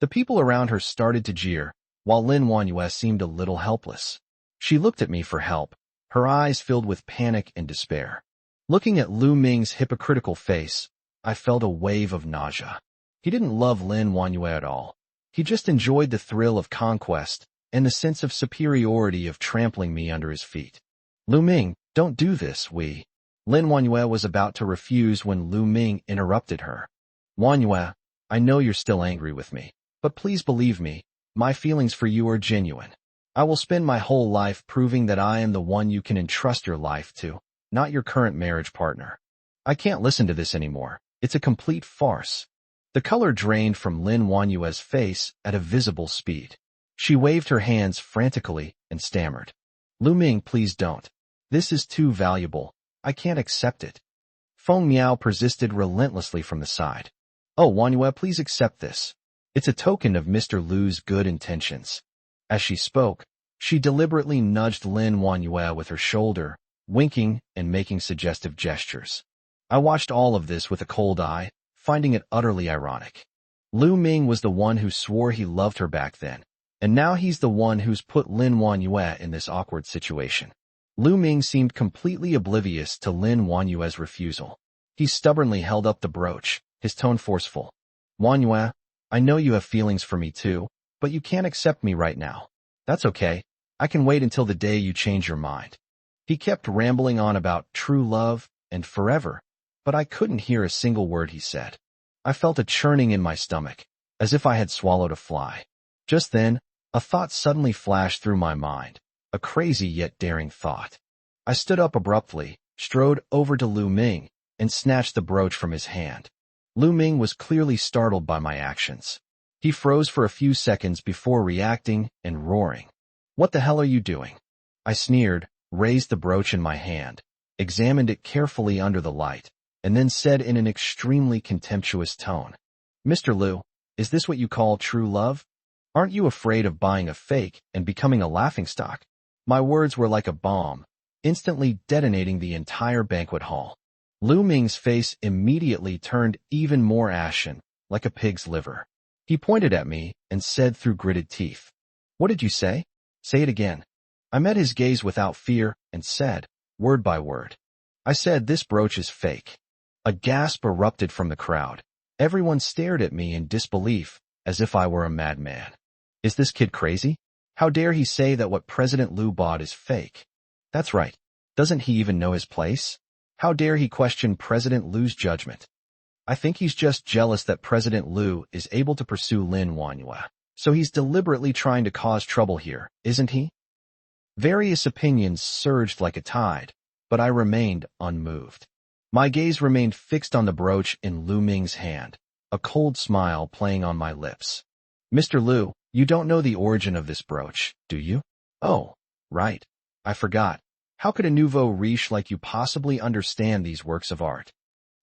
The people around her started to jeer, while Lin Wanyue seemed a little helpless. She looked at me for help, her eyes filled with panic and despair. Looking at Lu Ming's hypocritical face, I felt a wave of nausea. He didn't love Lin Wanyue at all. He just enjoyed the thrill of conquest and the sense of superiority of trampling me under his feet. "Lu Ming, don't do this, Lin Wanyue was about to refuse when Lu Ming interrupted her. "Wanyue, I know you're still angry with me, but please believe me, my feelings for you are genuine. I will spend my whole life proving that I am the one you can entrust your life to, not your current marriage partner. I can't listen to this anymore. It's a complete farce." The color drained from Lin Wanyue's face at a visible speed. She waved her hands frantically and stammered, "Lu Ming, please don't. This is too valuable. I can't accept it." Feng Miao persisted relentlessly from the side. Oh, Wanyue, please accept this. It's a token of Mr. Lu's good intentions. As she spoke, she deliberately nudged Lin Wanyue with her shoulder, winking and making suggestive gestures. I watched all of this with a cold eye, finding it utterly ironic. Lu Ming was the one who swore he loved her back then, and now he's the one who's put Lin Wanyue in this awkward situation. Lu Ming seemed completely oblivious to Lin Wanyue's refusal. He stubbornly held up the brooch, his tone forceful. Wanyue, I know you have feelings for me too, but you can't accept me right now. That's okay. I can wait until the day you change your mind. He kept rambling on about true love and forever, but I couldn't hear a single word he said. I felt a churning in my stomach, as if I had swallowed a fly. Just then, a thought suddenly flashed through my mind, a crazy yet daring thought. I stood up abruptly, strode over to Lu Ming, and snatched the brooch from his hand. Lu Ming was clearly startled by my actions. He froze for a few seconds before reacting and roaring. What the hell are you doing? I sneered, raised the brooch in my hand, examined it carefully under the light, and then said in an extremely contemptuous tone, Mr. Lu, is this what you call true love? Aren't you afraid of buying a fake and becoming a laughingstock? My words were like a bomb, instantly detonating the entire banquet hall. Lu Ming's face immediately turned even more ashen, like a pig's liver. He pointed at me and said through gritted teeth, What did you say? Say it again. I met his gaze without fear and said, word by word. I said this brooch is fake. A gasp erupted from the crowd. Everyone stared at me in disbelief, as if I were a madman. Is this kid crazy? How dare he say that what President Lu bought is fake? That's right. Doesn't he even know his place? How dare he question President Lu's judgment? I think he's just jealous that President Lu is able to pursue Lin Wanyue. So he's deliberately trying to cause trouble here, isn't he? Various opinions surged like a tide, but I remained unmoved. My gaze remained fixed on the brooch in Lu Ming's hand, a cold smile playing on my lips. Mr. Lu, you don't know the origin of this brooch, do you? Oh, right. I forgot. How could a nouveau riche like you possibly understand these works of art?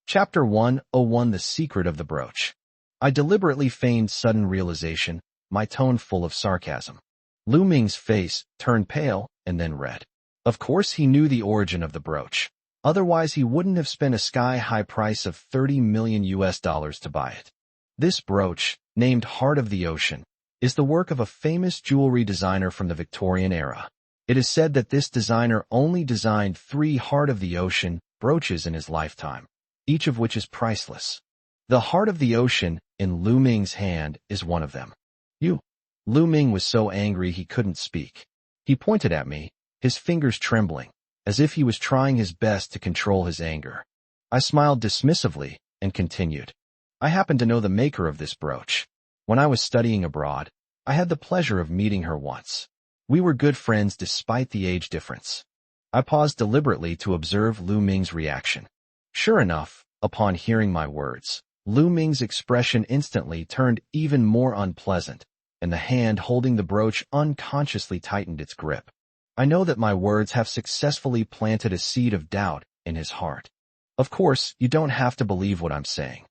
Chapter 101 The Secret of the Brooch. I deliberately feigned sudden realization, my tone full of sarcasm. Lu Ming's face turned pale and then red. Of course he knew the origin of the brooch. Otherwise he wouldn't have spent a sky-high price of $30 million to buy it. This brooch, named Heart of the Ocean, is the work of a famous jewelry designer from the Victorian era. It is said that this designer only designed 3 Heart of the Ocean brooches in his lifetime, each of which is priceless. The Heart of the Ocean in Lu Ming's hand is one of them. You. Lu Ming was so angry he couldn't speak. He pointed at me, his fingers trembling, as if he was trying his best to control his anger. I smiled dismissively and continued. I happen to know the maker of this brooch. When I was studying abroad, I had the pleasure of meeting her once. We were good friends despite the age difference. I paused deliberately to observe Lu Ming's reaction. Sure enough, upon hearing my words, Lu Ming's expression instantly turned even more unpleasant, and the hand holding the brooch unconsciously tightened its grip. I know that my words have successfully planted a seed of doubt in his heart. Of course, you don't have to believe what I'm saying.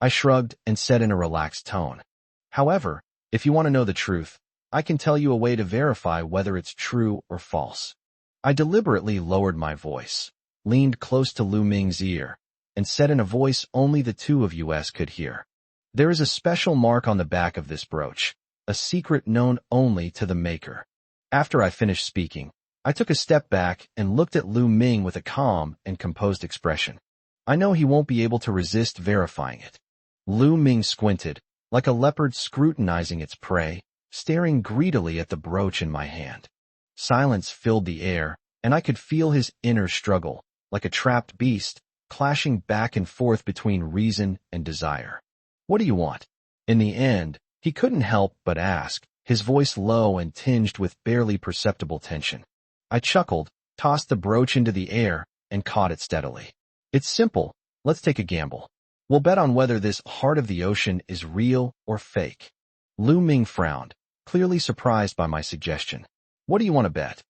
I shrugged and said in a relaxed tone. However, if you want to know the truth, I can tell you a way to verify whether it's true or false. I deliberately lowered my voice, leaned close to Lu Ming's ear, and said in a voice only the two of us could hear. There is a special mark on the back of this brooch, a secret known only to the maker. After I finished speaking, I took a step back and looked at Lu Ming with a calm and composed expression. I know he won't be able to resist verifying it. Lu Ming squinted, like a leopard scrutinizing its prey, staring greedily at the brooch in my hand. Silence filled the air, and I could feel his inner struggle, like a trapped beast, clashing back and forth between reason and desire. What do you want? In the end, he couldn't help but ask, his voice low and tinged with barely perceptible tension. I chuckled, tossed the brooch into the air, and caught it steadily. It's simple. Let's take a gamble. We'll bet on whether this Heart of the Ocean is real or fake. Lu Ming frowned, clearly surprised by my suggestion. What do you want to bet?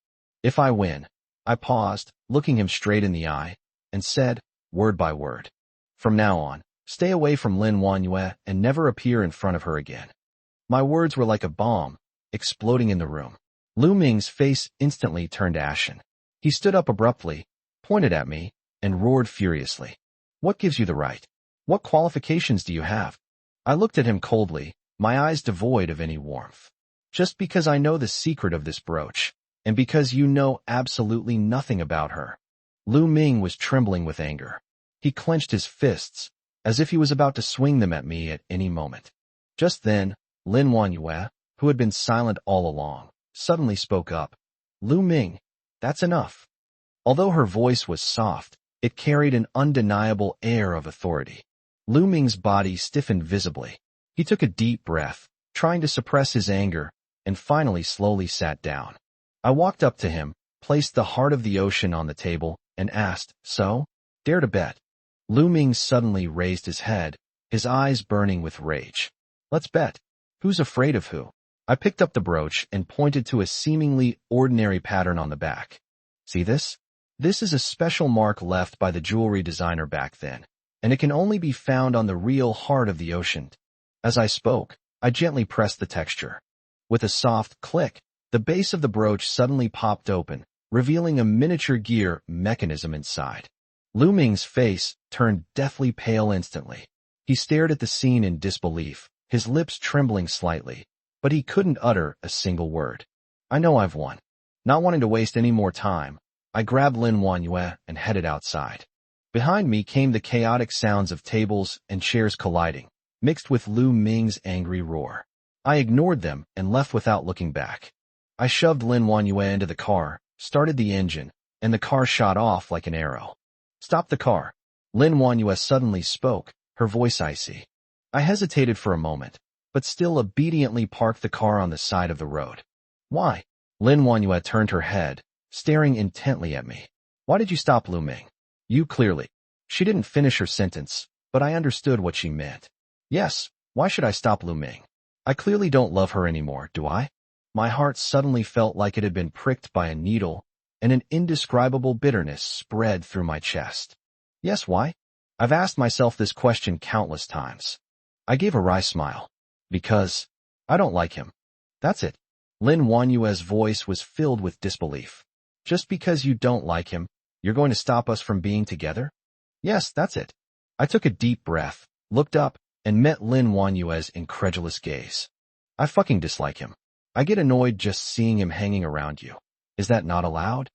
If I win. I paused, looking him straight in the eye, and said, word by word. From now on, stay away from Lin Wanyue and never appear in front of her again. My words were like a bomb, exploding in the room. Lu Ming's face instantly turned ashen. He stood up abruptly, pointed at me, and roared furiously. What gives you the right? What qualifications do you have? I looked at him coldly, my eyes devoid of any warmth. Just because I know the secret of this brooch, and because you know absolutely nothing about her. Lu Ming was trembling with anger. He clenched his fists, as if he was about to swing them at me at any moment. Just then, Lin Wanyue, who had been silent all along, suddenly spoke up. Lu Ming, that's enough. Although her voice was soft, it carried an undeniable air of authority. Lu Ming's body stiffened visibly. He took a deep breath, trying to suppress his anger, and finally slowly sat down. I walked up to him, placed the heart of the ocean on the table, and asked, So? Dare to bet? Lu Ming suddenly raised his head, his eyes burning with rage. Let's bet. Who's afraid of who? I picked up the brooch and pointed to a seemingly ordinary pattern on the back. See this? This is a special mark left by the jewelry designer back then, and it can only be found on the real heart of the ocean. As I spoke, I gently pressed the texture. With a soft click, the base of the brooch suddenly popped open, revealing a miniature gear mechanism inside. Lu Ming's face turned deathly pale instantly. He stared at the scene in disbelief, his lips trembling slightly, but he couldn't utter a single word. I know I've won. Not wanting to waste any more time, I grabbed Lin Wanyue and headed outside. Behind me came the chaotic sounds of tables and chairs colliding, mixed with Lu Ming's angry roar. I ignored them and left without looking back. I shoved Lin Wanyue into the car, started the engine, and the car shot off like an arrow. Stop the car. Lin Wanyue suddenly spoke, her voice icy. I hesitated for a moment, but still obediently parked the car on the side of the road. Why? Lin Wanyue turned her head, staring intently at me. Why did you stop Lu Ming? You clearly. She didn't finish her sentence, but I understood what she meant. Yes, why should I stop Lu Ming? I clearly don't love her anymore, do I? My heart suddenly felt like it had been pricked by a needle, and an indescribable bitterness spread through my chest. Yes, why? I've asked myself this question countless times. I gave a wry smile. Because I don't like him. That's it. Lin Wanyue's voice was filled with disbelief. Just because you don't like him, you're going to stop us from being together? Yes, that's it. I took a deep breath, looked up, and met Lin Wanyue's incredulous gaze. I fucking dislike him. I get annoyed just seeing him hanging around you. Is that not allowed?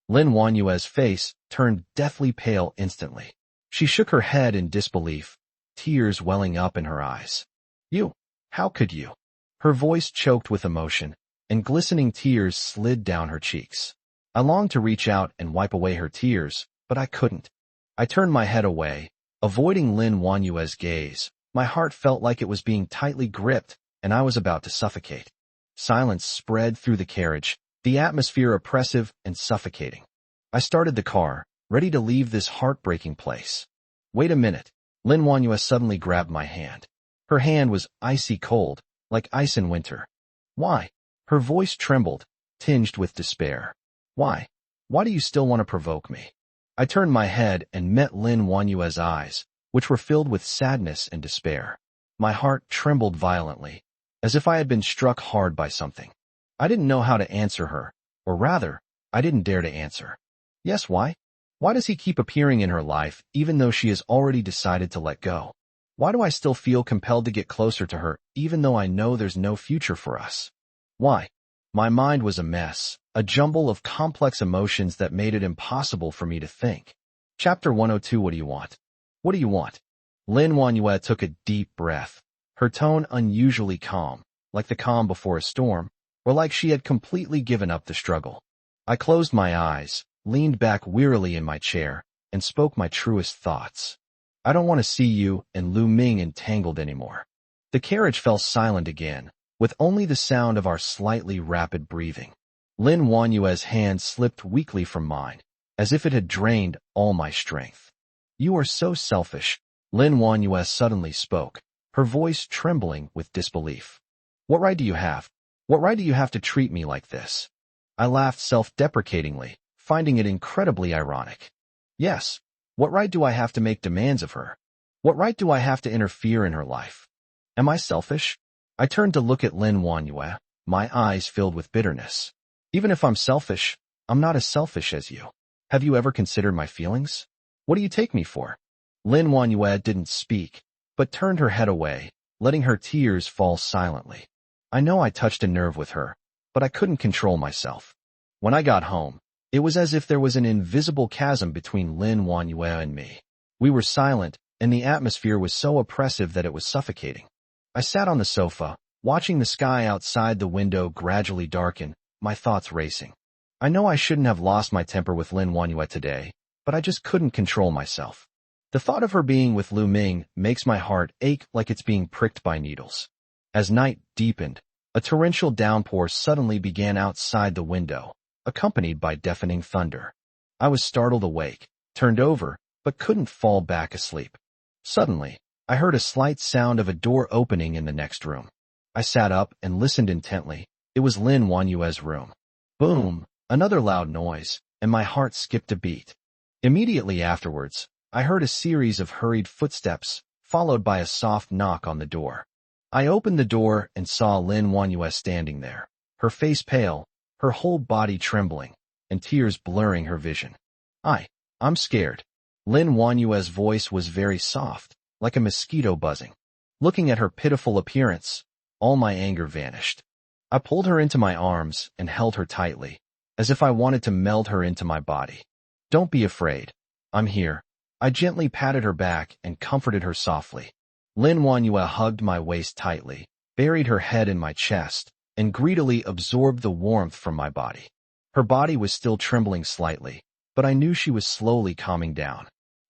Lin Wanyue's face turned deathly pale instantly. She shook her head in disbelief, tears welling up in her eyes. You, how could you? Her voice choked with emotion, and glistening tears slid down her cheeks. I longed to reach out and wipe away her tears, but I couldn't. I turned my head away, avoiding Lin Wanyue's gaze. My heart felt like it was being tightly gripped, and I was about to suffocate. Silence spread through the carriage, the atmosphere oppressive and suffocating. I started the car, ready to leave this heartbreaking place. Wait a minute. Lin Wanyue suddenly grabbed my hand. Her hand was icy cold, like ice in winter. Why? Her voice trembled, tinged with despair. Why? Why do you still want to provoke me? I turned my head and met Lin Wanyue's eyes, which were filled with sadness and despair. My heart trembled violently, as if I had been struck hard by something. I didn't know how to answer her, or rather, I didn't dare to answer. Yes, why? Why does he keep appearing in her life even though she has already decided to let go? Why do I still feel compelled to get closer to her even though I know there's no future for us? Why? My mind was a mess, a jumble of complex emotions that made it impossible for me to think. Chapter 102. What do you want? What do you want? Lin Wanyue took a deep breath, her tone unusually calm, like the calm before a storm, or like she had completely given up the struggle. I closed my eyes, leaned back wearily in my chair, and spoke my truest thoughts. I don't want to see you and Lu Ming entangled anymore. The carriage fell silent again, with only the sound of our slightly rapid breathing. Lin Wanyue's hand slipped weakly from mine, as if it had drained all my strength. You are so selfish, Lin Wanyue suddenly spoke, her voice trembling with disbelief. What right do you have? What right do you have to treat me like this? I laughed self-deprecatingly, finding it incredibly ironic. Yes, What right do I have to make demands of her? What right do I have to interfere in her life? Am I selfish? I turned to look at Lin Wanyue, my eyes filled with bitterness. Even if I'm selfish, I'm not as selfish as you. Have you ever considered my feelings? What do you take me for? Lin Wanyue didn't speak, but turned her head away, letting her tears fall silently. I know I touched a nerve with her, but I couldn't control myself. When I got home, it was as if there was an invisible chasm between Lin Wanyue and me. We were silent, and the atmosphere was so oppressive that it was suffocating. I sat on the sofa, watching the sky outside the window gradually darken, my thoughts racing. I know I shouldn't have lost my temper with Lin Wanyue today, but I just couldn't control myself. The thought of her being with Lu Ming makes my heart ache like it's being pricked by needles. As night deepened, a torrential downpour suddenly began outside the window, accompanied by deafening thunder. I was startled awake, turned over, but couldn't fall back asleep. Suddenly, I heard a slight sound of a door opening in the next room. I sat up and listened intently. It was Lin Wanyue's room. Boom! Another loud noise, and my heart skipped a beat. Immediately afterwards, I heard a series of hurried footsteps, followed by a soft knock on the door. I opened the door and saw Lin Wanyue standing there, her face pale, her whole body trembling, and tears blurring her vision. I'm scared. Lin Wanyue's voice was very soft, like a mosquito buzzing. Looking at her pitiful appearance, all my anger vanished. I pulled her into my arms and held her tightly, as if I wanted to meld her into my body. Don't be afraid. I'm here. I gently patted her back and comforted her softly. Lin Wanyue hugged my waist tightly, buried her head in my chest, and greedily absorbed the warmth from my body. Her body was still trembling slightly, but I knew she was slowly calming down.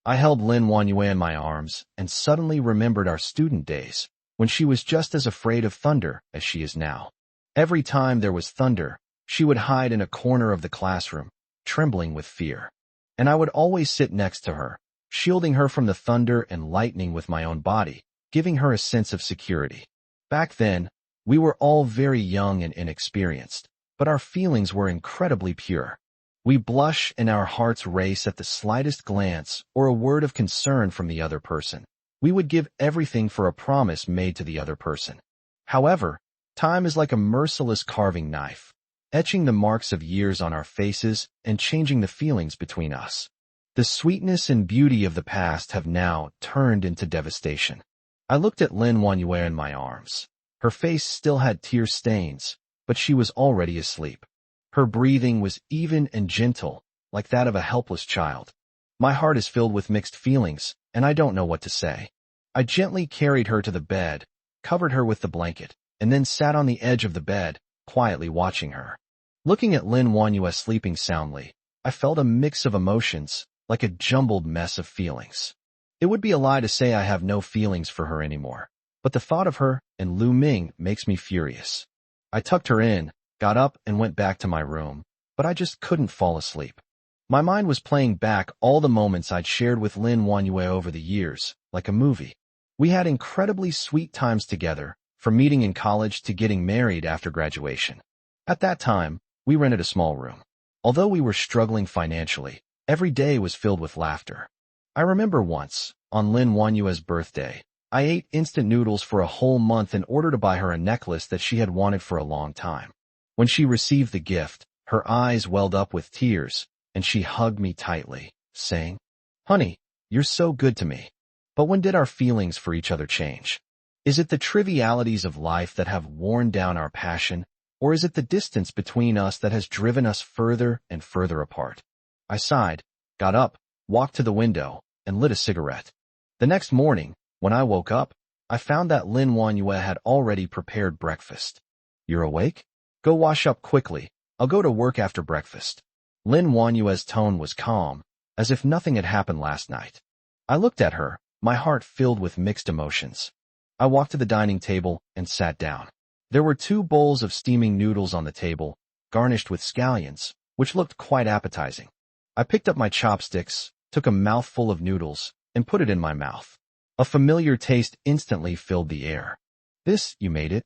I held Lin Wanyue in my arms and suddenly remembered our student days, when she was just as afraid of thunder as she is now. Every time there was thunder, she would hide in a corner of the classroom, trembling with fear. And I would always sit next to her, shielding her from the thunder and lightning with my own body, giving her a sense of security. Back then, we were all very young and inexperienced, but our feelings were incredibly pure. We blush and our hearts race at the slightest glance or a word of concern from the other person. We would give everything for a promise made to the other person. However, time is like a merciless carving knife, etching the marks of years on our faces and changing the feelings between us. The sweetness and beauty of the past have now turned into devastation. I looked at Lin Wanyue in my arms. Her face still had tear stains, but she was already asleep. Her breathing was even and gentle, like that of a helpless child. My heart is filled with mixed feelings, and I don't know what to say. I gently carried her to the bed, covered her with the blanket, and then sat on the edge of the bed, quietly watching her. Looking at Lin Wanyue sleeping soundly, I felt a mix of emotions, like a jumbled mess of feelings. It would be a lie to say I have no feelings for her anymore, but the thought of her and Lu Ming makes me furious. I tucked her in, got up and went back to my room, but I just couldn't fall asleep. My mind was playing back all the moments I'd shared with Lin Wanyue over the years, like a movie. We had incredibly sweet times together, from meeting in college to getting married after graduation. At that time, we rented a small room. Although we were struggling financially, every day was filled with laughter. I remember once, on Lin Wanyue's birthday, I ate instant noodles for a whole month in order to buy her a necklace that she had wanted for a long time. When she received the gift, her eyes welled up with tears, and she hugged me tightly, saying, "Honey, you're so good to me." But when did our feelings for each other change? Is it the trivialities of life that have worn down our passion, or is it the distance between us that has driven us further and further apart? I sighed, got up, walked to the window, and lit a cigarette. The next morning, when I woke up, I found that Lin Wanyue had already prepared breakfast. "You're awake? Go wash up quickly. I'll go to work after breakfast." Lin Wanyue's tone was calm, as if nothing had happened last night. I looked at her, my heart filled with mixed emotions. I walked to the dining table and sat down. There were 2 bowls of steaming noodles on the table, garnished with scallions, which looked quite appetizing. I picked up my chopsticks, took a mouthful of noodles, and put it in my mouth. A familiar taste instantly filled the air. "This, you made it?"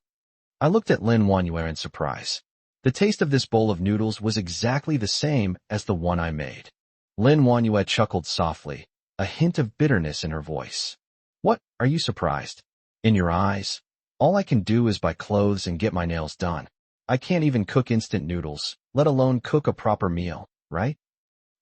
I looked at Lin Wanyue in surprise. The taste of this bowl of noodles was exactly the same as the one I made. Lin Wanyue chuckled softly, a hint of bitterness in her voice. What, are you surprised? In your eyes? All I can do is buy clothes and get my nails done. I can't even cook instant noodles, let alone cook a proper meal, right?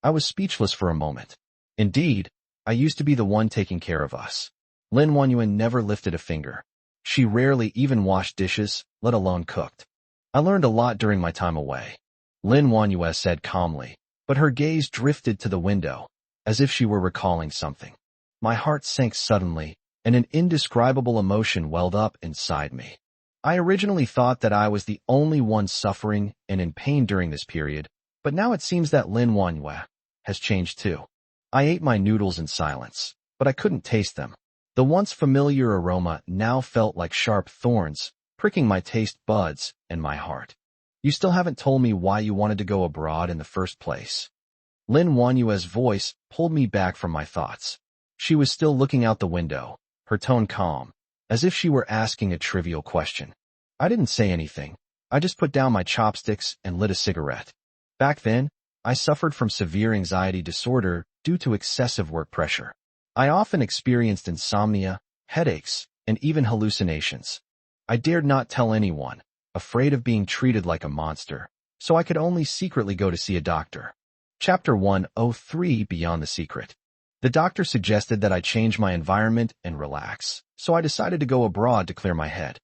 I was speechless for a moment. Indeed, I used to be the one taking care of us. Lin Wanyuan never lifted a finger. She rarely even washed dishes, let alone cooked. I learned a lot during my time away, Lin Wanyue said calmly, but her gaze drifted to the window, as if she were recalling something. My heart sank suddenly, and an indescribable emotion welled up inside me. I originally thought that I was the only one suffering and in pain during this period, but now it seems that Lin Wanyue has changed too. I ate my noodles in silence, but I couldn't taste them. The once familiar aroma now felt like sharp thorns, pricking my taste buds and my heart. You still haven't told me why you wanted to go abroad in the first place. Lin Wanyue's voice pulled me back from my thoughts. She was still looking out the window, her tone calm, as if she were asking a trivial question. I didn't say anything. I just put down my chopsticks and lit a cigarette. Back then, I suffered from severe anxiety disorder due to excessive work pressure. I often experienced insomnia, headaches, and even hallucinations. I dared not tell anyone, afraid of being treated like a monster, so I could only secretly go to see a doctor. Chapter 103 Beyond the Secret. The doctor suggested that I change my environment and relax, so I decided to go abroad to clear my head.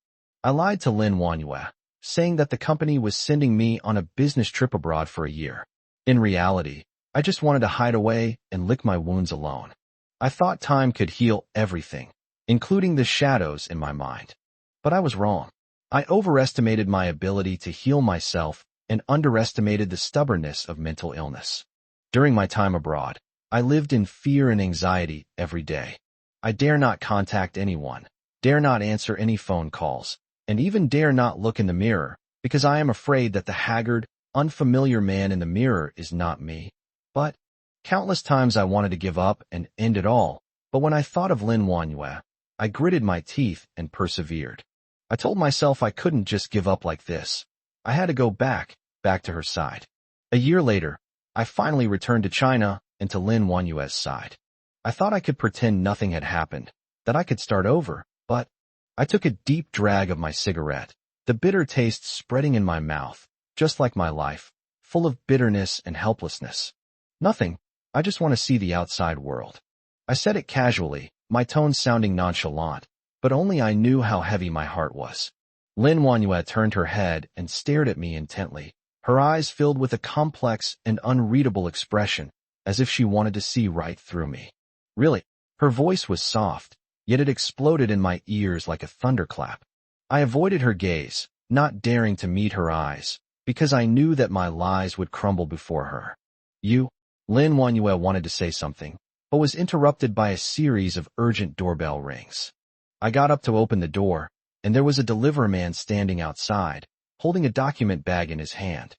I lied to Lin Wanyue, saying that the company was sending me on a business trip abroad for a year. In reality, I just wanted to hide away and lick my wounds alone. I thought time could heal everything, including the shadows in my mind. But I was wrong. I overestimated my ability to heal myself and underestimated the stubbornness of mental illness. During my time abroad, I lived in fear and anxiety every day. I dare not contact anyone, dare not answer any phone calls, and even dare not look in the mirror, because I am afraid that the haggard, unfamiliar man in the mirror is not me. But countless times I wanted to give up and end it all, but when I thought of Lin Wanyue, I gritted my teeth and persevered. I told myself I couldn't just give up like this. I had to go back to her side. A year later, I finally returned to China and to Lin Wanyue's side. I thought I could pretend nothing had happened, that I could start over, but I took a deep drag of my cigarette, the bitter taste spreading in my mouth, just like my life, full of bitterness and helplessness. Nothing, I just want to see the outside world. I said it casually, my tone sounding nonchalant, but only I knew how heavy my heart was. Lin Wanyue turned her head and stared at me intently, her eyes filled with a complex and unreadable expression, as if she wanted to see right through me. Really, her voice was soft, yet it exploded in my ears like a thunderclap. I avoided her gaze, not daring to meet her eyes, because I knew that my lies would crumble before her. Lin Wanyue wanted to say something, but was interrupted by a series of urgent doorbell rings. I got up to open the door, and there was a delivery man standing outside, holding a document bag in his hand.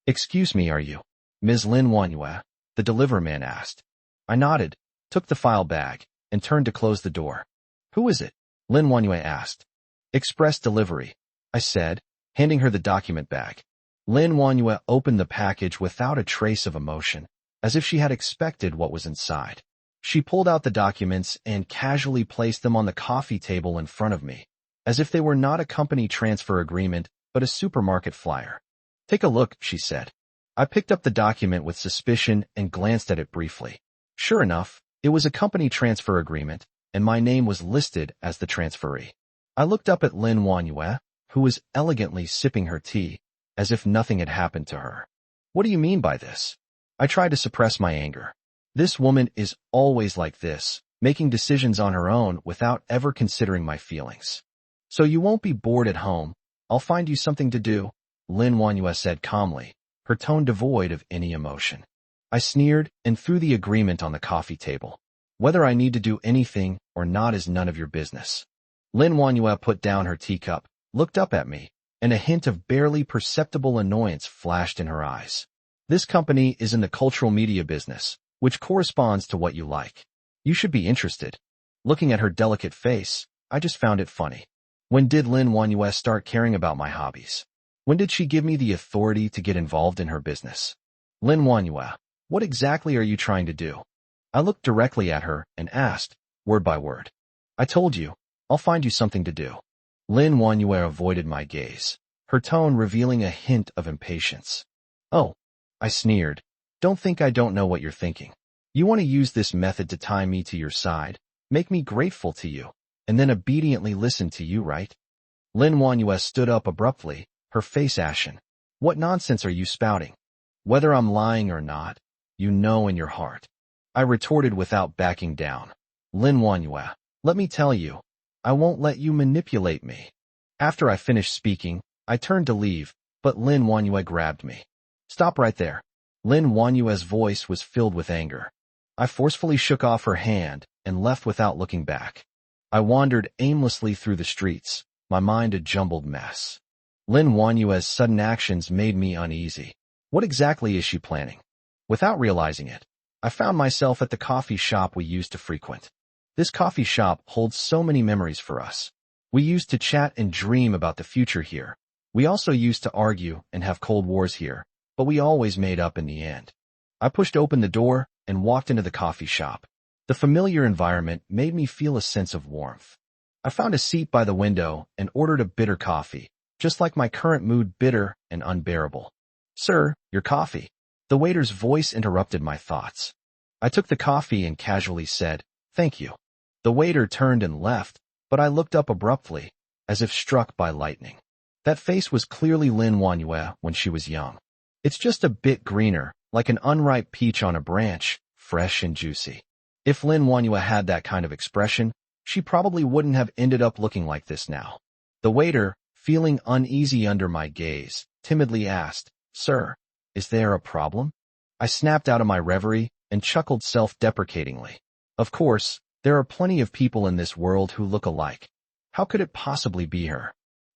"Excuse me, are you Ms. Lin Wanyue?" the delivery man asked. I nodded, took the file bag, and turned to close the door. "Who is it?" Lin Wanyue asked. "Express delivery," I said, handing her the document bag. Lin Wanyue opened the package without a trace of emotion, as if she had expected what was inside. She pulled out the documents and casually placed them on the coffee table in front of me, as if they were not a company transfer agreement, but a supermarket flyer. "Take a look," she said. I picked up the document with suspicion and glanced at it briefly. Sure enough, it was a company transfer agreement, and my name was listed as the transferee. I looked up at Lin Wanyue, who was elegantly sipping her tea, as if nothing had happened to her. "What do you mean by this?" I tried to suppress my anger. This woman is always like this, making decisions on her own without ever considering my feelings. "So you won't be bored at home. I'll find you something to do," Lin Wanyue said calmly, her tone devoid of any emotion. I sneered and threw the agreement on the coffee table. "Whether I need to do anything or not is none of your business." Lin Wanyue put down her teacup, looked up at me, and a hint of barely perceptible annoyance flashed in her eyes. "This company is in the cultural media business, which corresponds to what you like. You should be interested." Looking at her delicate face, I just found it funny. When did Lin Wanyue start caring about my hobbies? When did she give me the authority to get involved in her business? "Lin Wanyue, what exactly are you trying to do?" I looked directly at her and asked, word by word. I told you, I'll find you something to do. Lin Wanyue avoided my gaze, her tone revealing a hint of impatience. Oh, I sneered. Don't think I don't know what you're thinking. You want to use this method to tie me to your side, make me grateful to you, and then obediently listen to you, right? Lin Wanyue stood up abruptly, her face ashen. What nonsense are you spouting? Whether I'm lying or not, you know in your heart. I retorted without backing down. Lin Wanyue, let me tell you, I won't let you manipulate me. After I finished speaking, I turned to leave, but Lin Wanyue grabbed me. Stop right there. Lin Wanyue's voice was filled with anger. I forcefully shook off her hand and left without looking back. I wandered aimlessly through the streets, my mind a jumbled mess. Lin Wanyue's sudden actions made me uneasy. What exactly is she planning? Without realizing it, I found myself at the coffee shop we used to frequent. This coffee shop holds so many memories for us. We used to chat and dream about the future here. We also used to argue and have cold wars here, but we always made up in the end. I pushed open the door and walked into the coffee shop. The familiar environment made me feel a sense of warmth. I found a seat by the window and ordered a bitter coffee, just like my current mood, bitter and unbearable. Sir, your coffee. The waiter's voice interrupted my thoughts. I took the coffee and casually said, thank you. The waiter turned and left, but I looked up abruptly, as if struck by lightning. That face was clearly Lin Wanyue when she was young. It's just a bit greener, like an unripe peach on a branch, fresh and juicy. If Lin Wanyue had that kind of expression, she probably wouldn't have ended up looking like this now. The waiter, feeling uneasy under my gaze, timidly asked, Sir, is there a problem? I snapped out of my reverie and chuckled self-deprecatingly. Of course, there are plenty of people in this world who look alike. How could it possibly be her?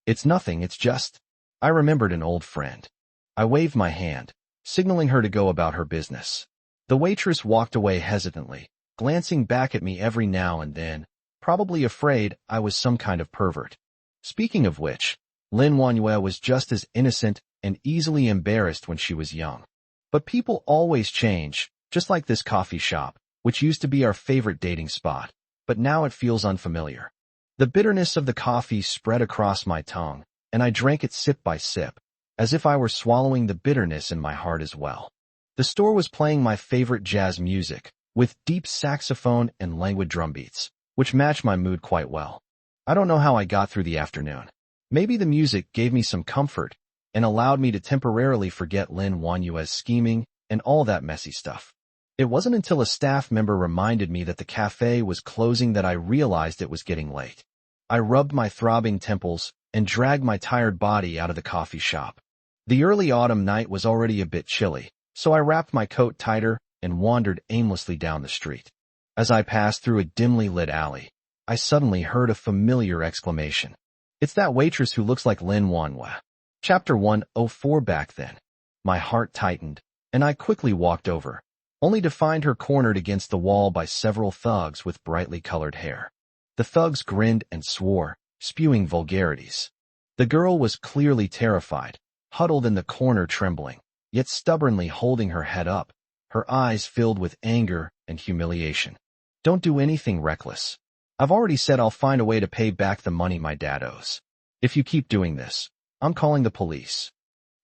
It's nothing, it's just... I remembered an old friend. I waved my hand, signaling her to go about her business. The waitress walked away hesitantly, glancing back at me every now and then, probably afraid I was some kind of pervert. Speaking of which, Lin Wanyue was just as innocent and easily embarrassed when she was young. But people always change, just like this coffee shop, which used to be our favorite dating spot, but now it feels unfamiliar. The bitterness of the coffee spread across my tongue, and I drank it sip by sip, as if I were swallowing the bitterness in my heart as well. The store was playing my favorite jazz music, with deep saxophone and languid drum beats, which matched my mood quite well. I don't know how I got through the afternoon. Maybe the music gave me some comfort and allowed me to temporarily forget Lin Wanyue's scheming and all that messy stuff. It wasn't until a staff member reminded me that the cafe was closing that I realized it was getting late. I rubbed my throbbing temples and dragged my tired body out of the coffee shop. The early autumn night was already a bit chilly, so I wrapped my coat tighter and wandered aimlessly down the street. As I passed through a dimly lit alley, I suddenly heard a familiar exclamation. It's that waitress who looks like Lin Wanyue. Chapter 104. Back then, my heart tightened, and I quickly walked over, only to find her cornered against the wall by several thugs with brightly colored hair. The thugs grinned and swore, spewing vulgarities. The girl was clearly terrified, huddled in the corner trembling, yet stubbornly holding her head up, her eyes filled with anger and humiliation. Don't do anything reckless. I've already said I'll find a way to pay back the money my dad owes. If you keep doing this, I'm calling the police.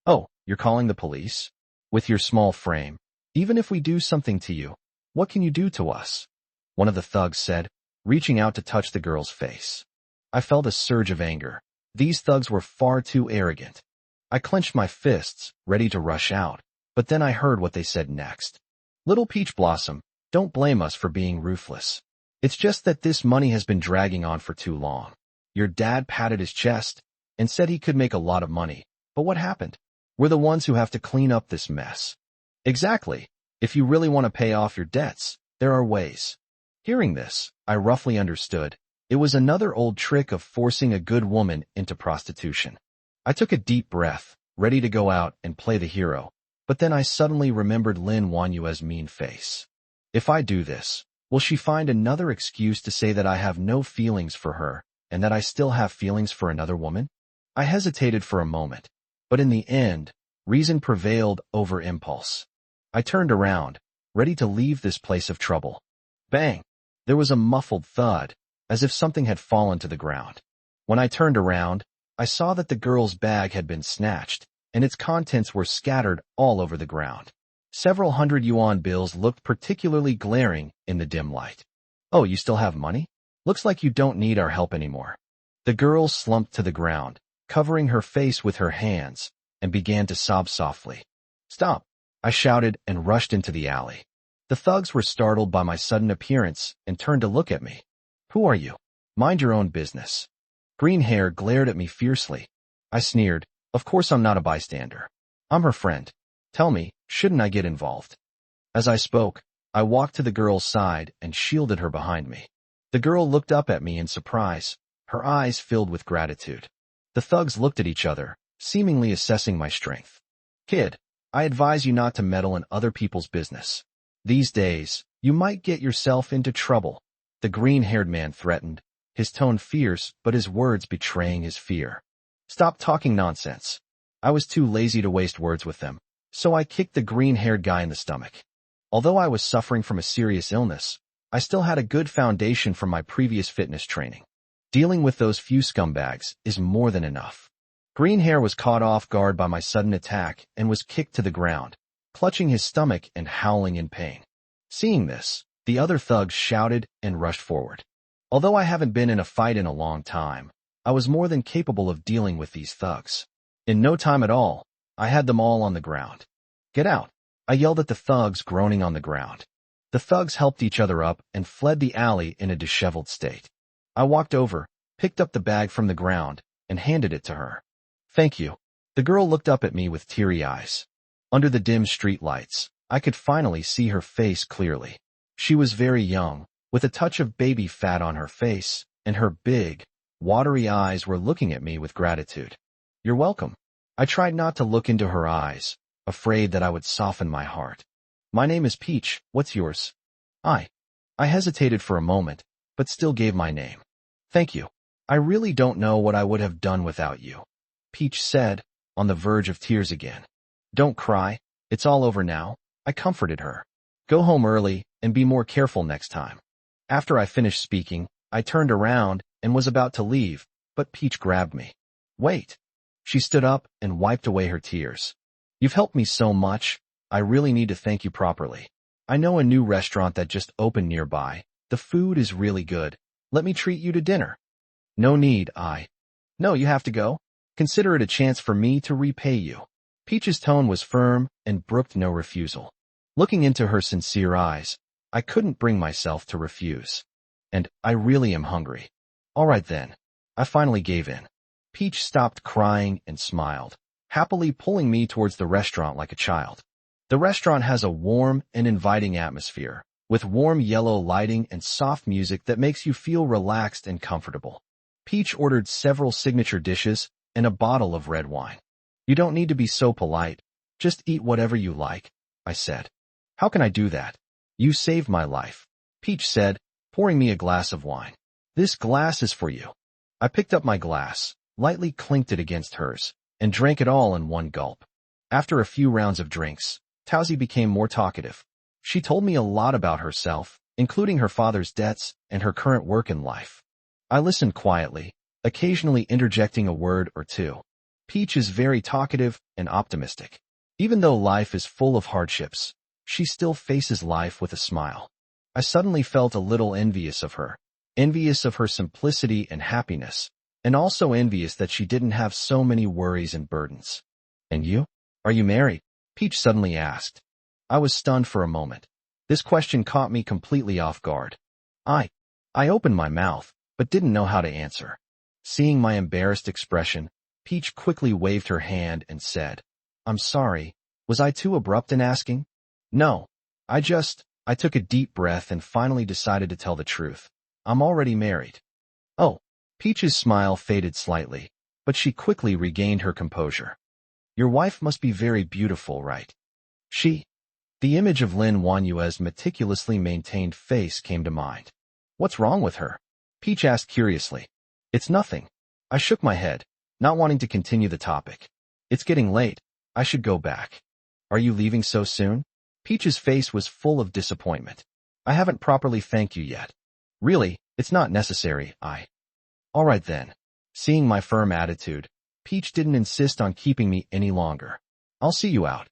Oh, you're calling the police? With your small frame, even if we do something to you, what can you do to us? One of the thugs said, reaching out to touch the girl's face. I felt a surge of anger. These thugs were far too arrogant. I clenched my fists, ready to rush out, but then I heard what they said next. Little Peach Blossom, don't blame us for being ruthless. It's just that this money has been dragging on for too long. Your dad patted his chest and said he could make a lot of money, but what happened? We're the ones who have to clean up this mess. Exactly. If you really want to pay off your debts, there are ways. Hearing this, I roughly understood. It was another old trick of forcing a good woman into prostitution. I took a deep breath, ready to go out and play the hero, but then I suddenly remembered Lin Wanyue's mean face. If I do this, will she find another excuse to say that I have no feelings for her and that I still have feelings for another woman? I hesitated for a moment, but in the end, reason prevailed over impulse. I turned around, ready to leave this place of trouble. Bang! There was a muffled thud, as if something had fallen to the ground. When I turned around, I saw that the girl's bag had been snatched, and its contents were scattered all over the ground. Several hundred yuan bills looked particularly glaring in the dim light. "Oh, you still have money? Looks like you don't need our help anymore." The girl slumped to the ground, covering her face with her hands, and began to sob softly. "Stop!" I shouted and rushed into the alley. The thugs were startled by my sudden appearance and turned to look at me. "Who are you?" "Mind your own business." Green hair glared at me fiercely. I sneered. "Of course I'm not a bystander. I'm her friend. Tell me, shouldn't I get involved?" As I spoke, I walked to the girl's side and shielded her behind me. The girl looked up at me in surprise, her eyes filled with gratitude. The thugs looked at each other, seemingly assessing my strength. "Kid, I advise you not to meddle in other people's business. These days, you might get yourself into trouble," the green-haired man threatened, his tone fierce but his words betraying his fear. "Stop talking nonsense." I was too lazy to waste words with them, so I kicked the green-haired guy in the stomach. Although I was suffering from a serious illness, I still had a good foundation from my previous fitness training. Dealing with those few scumbags is more than enough. Green hair was caught off guard by my sudden attack and was kicked to the ground, clutching his stomach and howling in pain. Seeing this, the other thugs shouted and rushed forward. Although I haven't been in a fight in a long time, I was more than capable of dealing with these thugs. In no time at all, I had them all on the ground. "Get out!" I yelled at the thugs groaning on the ground. The thugs helped each other up and fled the alley in a disheveled state. I walked over, picked up the bag from the ground, and handed it to her. "Thank you." The girl looked up at me with teary eyes. Under the dim street lights, I could finally see her face clearly. She was very young, with a touch of baby fat on her face, and her big, watery eyes were looking at me with gratitude. "You're welcome." I tried not to look into her eyes, afraid that I would soften my heart. "My name is Peach. What's yours?" I hesitated for a moment, but still gave my name. "Thank you. I really don't know what I would have done without you," Peach said, on the verge of tears again. "Don't cry. It's all over now," I comforted her. "Go home early and be more careful next time." After I finished speaking, I turned around and was about to leave, but Peach grabbed me. "Wait." She stood up and wiped away her tears. "You've helped me so much. I really need to thank you properly. I know a new restaurant that just opened nearby. The food is really good. Let me treat you to dinner." "No need, No, you have to go. Consider it a chance for me to repay you." Peach's tone was firm and brooked no refusal. Looking into her sincere eyes, I couldn't bring myself to refuse. "And I really am hungry." "All right then." I finally gave in. Peach stopped crying and smiled, happily pulling me towards the restaurant like a child. The restaurant has a warm and inviting atmosphere, with warm yellow lighting and soft music that makes you feel relaxed and comfortable. Peach ordered several signature dishes and a bottle of red wine. "You don't need to be so polite. Just eat whatever you like," I said. "How can I do that?" "You saved my life," Peach said, pouring me a glass of wine. "This glass is for you." I picked up my glass, lightly clinked it against hers, and drank it all in one gulp. After a few rounds of drinks, Tauzi became more talkative. She told me a lot about herself, including her father's debts and her current work in life. I listened quietly, occasionally interjecting a word or two. Peach is very talkative and optimistic. Even though life is full of hardships, she still faces life with a smile. I suddenly felt a little envious of her simplicity and happiness, and also envious that she didn't have so many worries and burdens. "And you? Are you married?" Peach suddenly asked. I was stunned for a moment. This question caught me completely off guard. I opened my mouth, but didn't know how to answer. Seeing my embarrassed expression, Peach quickly waved her hand and said, "I'm sorry, was I too abrupt in asking?" "No, I took a deep breath and finally decided to tell the truth. I'm already married." "Oh." Peach's smile faded slightly, but she quickly regained her composure. "Your wife must be very beautiful, right?" The image of Lin Wanyue's meticulously maintained face came to mind. "What's wrong with her?" Peach asked curiously. "It's nothing." I shook my head, not wanting to continue the topic. "It's getting late. I should go back." "Are you leaving so soon?" Peach's face was full of disappointment. I haven't properly thanked you yet. Really, it's not necessary, All right then. Seeing my firm attitude, Peach didn't insist on keeping me any longer. I'll see you out.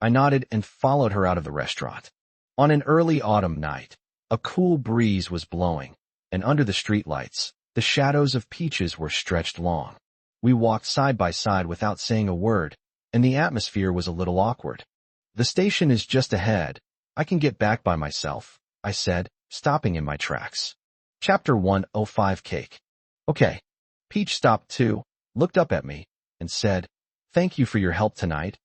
I nodded and followed her out of the restaurant. On an early autumn night, a cool breeze was blowing, and under the streetlights, the shadows of Peaches were stretched long. We walked side by side without saying a word, and the atmosphere was a little awkward. The station is just ahead. I can get back by myself, I said, stopping in my tracks. Chapter 105 Cake. Okay. Peach stopped too, looked up at me, and said, "Thank you for your help tonight,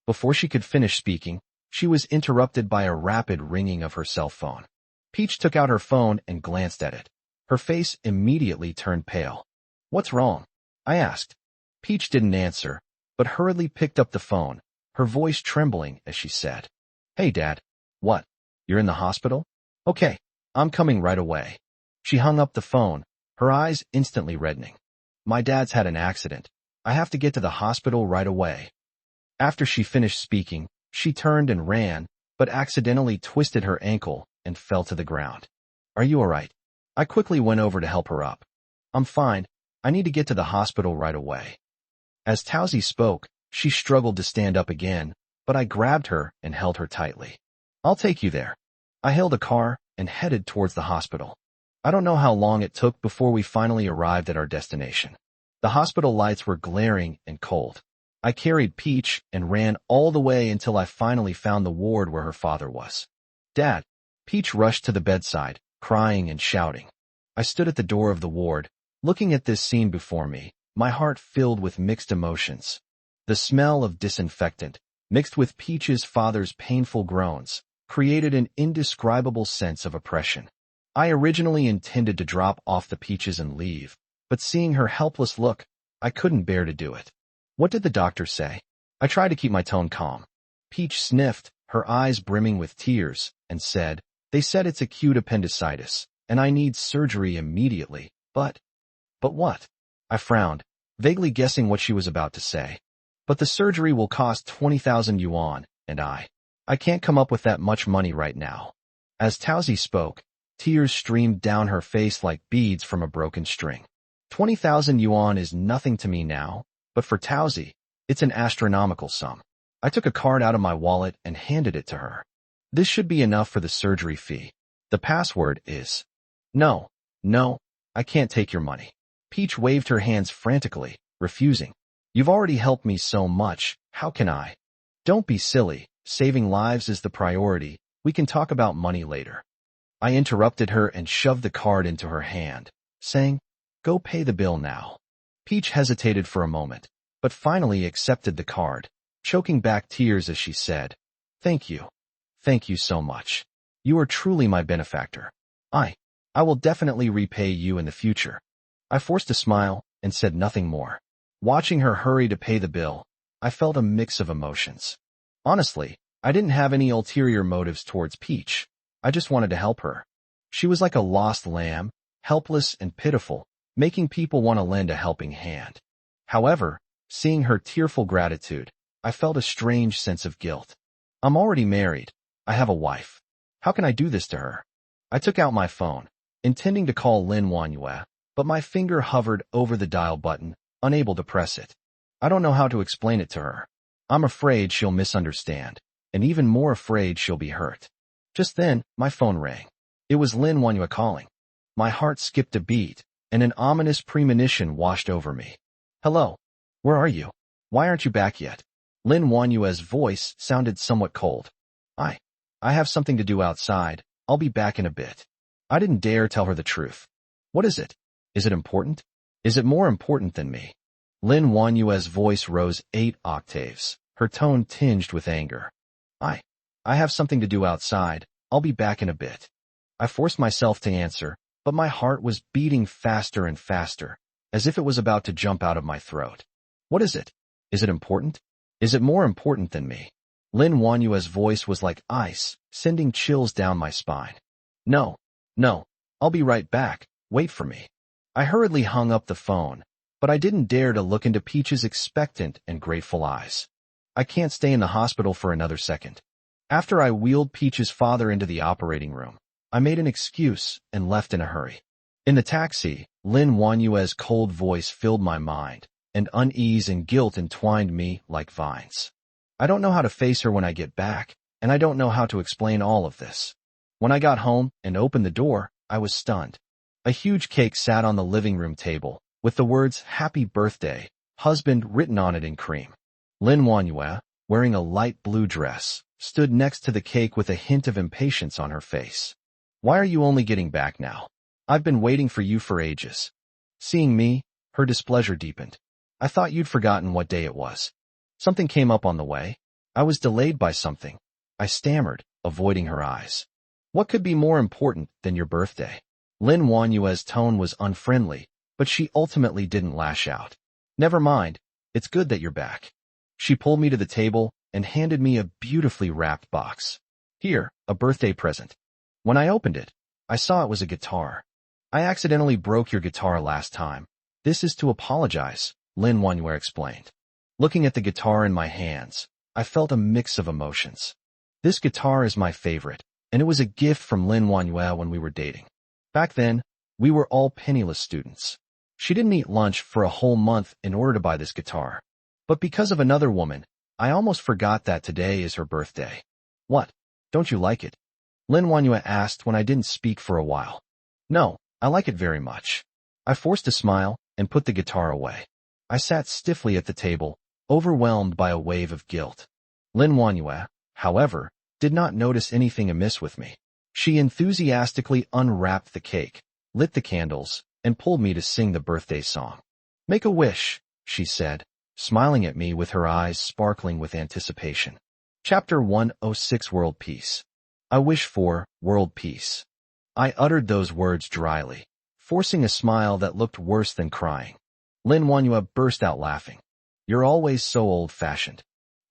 Before she could finish speaking, she was interrupted by a rapid ringing of her cell phone. Peach took out her phone and glanced at it. Her face immediately turned pale. "What's wrong?" I asked. Peach didn't answer, but hurriedly picked up the phone, her voice trembling as she said, "Hey, Dad. What? You're in the hospital? Okay, I'm coming right away." She hung up the phone, her eyes instantly reddening. "My dad's had an accident. I have to get to the hospital right away." After she finished speaking, she turned and ran, but accidentally twisted her ankle and fell to the ground. "Are you all right?" I quickly went over to help her up. "I'm fine. I need to get to the hospital right away." As Towsy spoke, she struggled to stand up again, but I grabbed her and held her tightly. "I'll take you there." I hailed a car and headed towards the hospital. I don't know how long it took before we finally arrived at our destination. The hospital lights were glaring and cold. I carried Peach and ran all the way until I finally found the ward where her father was. "Dad." Peach rushed to the bedside, crying and shouting. I stood at the door of the ward, looking at this scene before me, my heart filled with mixed emotions. The smell of disinfectant, mixed with Peach's father's painful groans, created an indescribable sense of oppression. I originally intended to drop off the Peaches and leave, but seeing her helpless look, I couldn't bear to do it. "What did the doctor say?" I tried to keep my tone calm. Peach sniffed, her eyes brimming with tears, and said, "They said it's acute appendicitis, and I need surgery immediately, but what?" I frowned, vaguely guessing what she was about to say. "But the surgery will cost 20,000 yuan, and I can't come up with that much money right now." As Towsy spoke, tears streamed down her face like beads from a broken string. 20,000 yuan is nothing to me now, but for Towsy, it's an astronomical sum. I took a card out of my wallet and handed it to her. "This should be enough for the surgery fee. The password is..." No, I can't take your money." Peach waved her hands frantically, refusing. "You've already helped me so much, how can I?" "Don't be silly, saving lives is the priority, we can talk about money later." I interrupted her and shoved the card into her hand, saying, "Go pay the bill now." Peach hesitated for a moment, but finally accepted the card, choking back tears as she said, "Thank you. Thank you so much. You are truly my benefactor. I will definitely repay you in the future." I forced a smile and said nothing more. Watching her hurry to pay the bill, I felt a mix of emotions. Honestly, I didn't have any ulterior motives towards Peach. I just wanted to help her. She was like a lost lamb, helpless and pitiful, making people want to lend a helping hand. However, seeing her tearful gratitude, I felt a strange sense of guilt. I'm already married. I have a wife. How can I do this to her? I took out my phone, intending to call Lin Wanyue, but my finger hovered over the dial button, unable to press it. I don't know how to explain it to her. I'm afraid she'll misunderstand, and even more afraid she'll be hurt. Just then, my phone rang. It was Lin Wanyue calling. My heart skipped a beat, and an ominous premonition washed over me. "Hello. Where are you? Why aren't you back yet?" Lin Wanyue's voice sounded somewhat cold. I have something to do outside. I'll be back in a bit." I didn't dare tell her the truth. "What is it? Is it important? Is it more important than me?" Lin Wanyue's voice rose 8 octaves, her tone tinged with anger. I have something to do outside. I'll be back in a bit." I forced myself to answer, but my heart was beating faster and faster, as if it was about to jump out of my throat. "What is it? Is it important? Is it more important than me?" Lin Wanyue's voice was like ice, sending chills down my spine. No, I'll be right back. Wait for me." I hurriedly hung up the phone, but I didn't dare to look into Peach's expectant and grateful eyes. "I can't stay in the hospital for another second. After I wheeled Peach's father into the operating room, I made an excuse and left in a hurry. In the taxi, Lin Wanyue's cold voice filled my mind, and unease and guilt entwined me like vines. I don't know how to face her when I get back, and I don't know how to explain all of this. When I got home and opened the door, I was stunned. A huge cake sat on the living room table, with the words "Happy Birthday, Husband" written on it in cream. Lin Wanyue, wearing a light blue dress, stood next to the cake with a hint of impatience on her face. "Why are you only getting back now? I've been waiting for you for ages." Seeing me, her displeasure deepened. "I thought you'd forgotten what day it was." "Something came up on the way. I was delayed by something," I stammered, avoiding her eyes. "What could be more important than your birthday?" Lin Wanyue's tone was unfriendly, but she ultimately didn't lash out. "Never mind, it's good that you're back." She pulled me to the table and handed me a beautifully wrapped box. "Here, a birthday present." When I opened it, I saw it was a guitar. "I accidentally broke your guitar last time. This is to apologize," Lin Wanyue explained. Looking at the guitar in my hands, I felt a mix of emotions. This guitar is my favorite, and it was a gift from Lin Wanyue when we were dating. Back then, we were all penniless students. She didn't eat lunch for a whole month in order to buy this guitar. But because of another woman, I almost forgot that today is her birthday. "What? Don't you like it?" Lin Wanyue asked when I didn't speak for a while. "No, I like it very much." I forced a smile and put the guitar away. I sat stiffly at the table, overwhelmed by a wave of guilt. Lin Wanyue, however, did not notice anything amiss with me. She enthusiastically unwrapped the cake, lit the candles, and pulled me to sing the birthday song. "Make a wish," she said, smiling at me with her eyes sparkling with anticipation. Chapter 106 World Peace. I wish for world peace. I uttered those words dryly, forcing a smile that looked worse than crying. Lin Wanyue burst out laughing. "You're always so old-fashioned."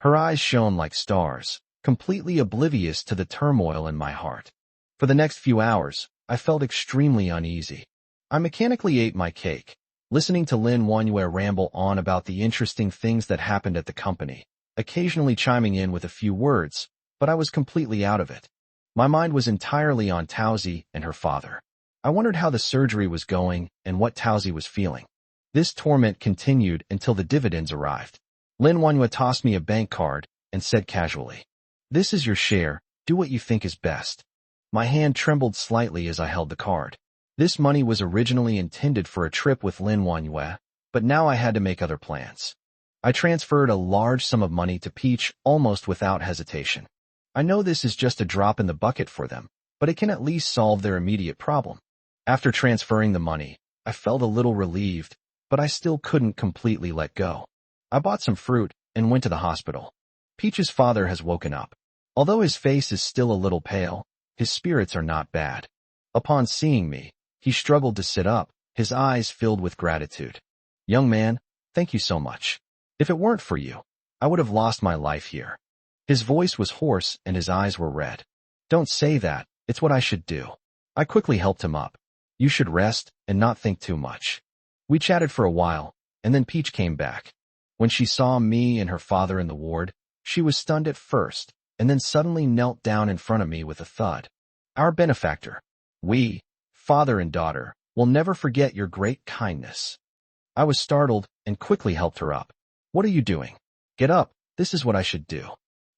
Her eyes shone like stars, completely oblivious to the turmoil in my heart. For the next few hours, I felt extremely uneasy. I mechanically ate my cake, listening to Lin Wanyue ramble on about the interesting things that happened at the company, occasionally chiming in with a few words, but I was completely out of it. My mind was entirely on Taozi and her father. I wondered how the surgery was going and what Taozi was feeling. This torment continued until the dividends arrived. Lin Wanyue tossed me a bank card and said casually, "This is your share, do what you think is best." My hand trembled slightly as I held the card. This money was originally intended for a trip with Lin Wanyue, but now I had to make other plans. I transferred a large sum of money to Peach almost without hesitation. I know this is just a drop in the bucket for them, but it can at least solve their immediate problem. After transferring the money, I felt a little relieved, but I still couldn't completely let go. I bought some fruit and went to the hospital. Peach's father has woken up. Although his face is still a little pale, his spirits are not bad. Upon seeing me, he struggled to sit up, his eyes filled with gratitude. "Young man, thank you so much. If it weren't for you, I would have lost my life here." His voice was hoarse and his eyes were red. "Don't say that, it's what I should do." I quickly helped him up. "You should rest and not think too much." We chatted for a while, and then Peach came back. When she saw me and her father in the ward, she was stunned at first, and then suddenly knelt down in front of me with a thud. "Our benefactor. We, father and daughter, will never forget your great kindness." I was startled and quickly helped her up. "What are you doing? Get up, this is what I should do."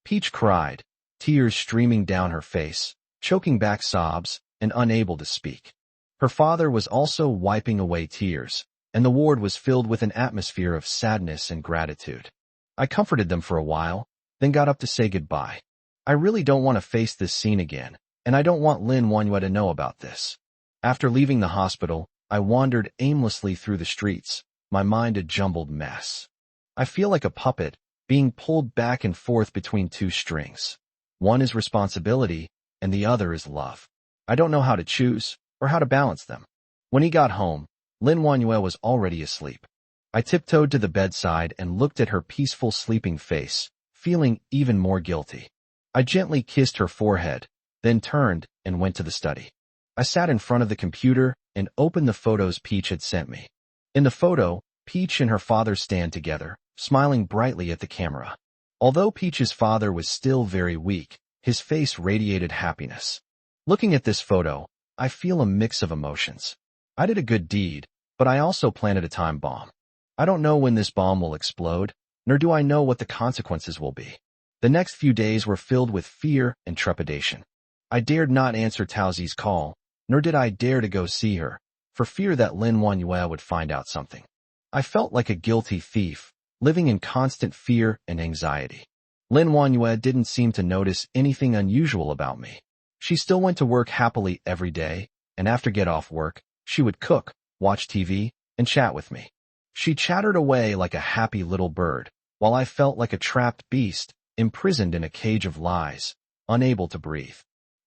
Peach cried, tears streaming down her face, choking back sobs, and unable to speak. Her father was also wiping away tears, and the ward was filled with an atmosphere of sadness and gratitude. I comforted them for a while, then got up to say goodbye. I really don't want to face this scene again, and I don't want Lin Wanyue to know about this. After leaving the hospital, I wandered aimlessly through the streets, my mind a jumbled mess. I feel like a puppet, being pulled back and forth between two strings. One is responsibility, and the other is love. I don't know how to choose, or how to balance them. When he got home, Lin Wanyue was already asleep. I tiptoed to the bedside and looked at her peaceful sleeping face, feeling even more guilty. I gently kissed her forehead, then turned and went to the study. I sat in front of the computer and opened the photos Peach had sent me. In the photo, Peach and her father stand together, smiling brightly at the camera. Although Peach's father was still very weak, His face radiated happiness. Looking at this photo, I feel a mix of emotions. I did a good deed, but I also planted a time bomb. I don't know when this bomb will explode, nor do I know what the consequences will be. The next few days were filled with fear and trepidation. I dared not answer Taozi's call, nor did I dare to go see her, for fear that Lin Wanyue would find out something. I felt like a guilty thief, living in constant fear and anxiety. Lin Wanyue didn't seem to notice anything unusual about me. She still went to work happily every day, and after get off work, she would cook, watch TV, and chat with me. She chattered away like a happy little bird, while I felt like a trapped beast, imprisoned in a cage of lies, unable to breathe.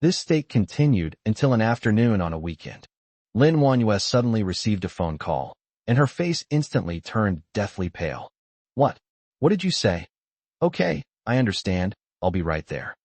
This state continued until an afternoon on a weekend. Lin Wanyue suddenly received a phone call, and her face instantly turned deathly pale. What? What did you say? Okay, I understand, I'll be right there.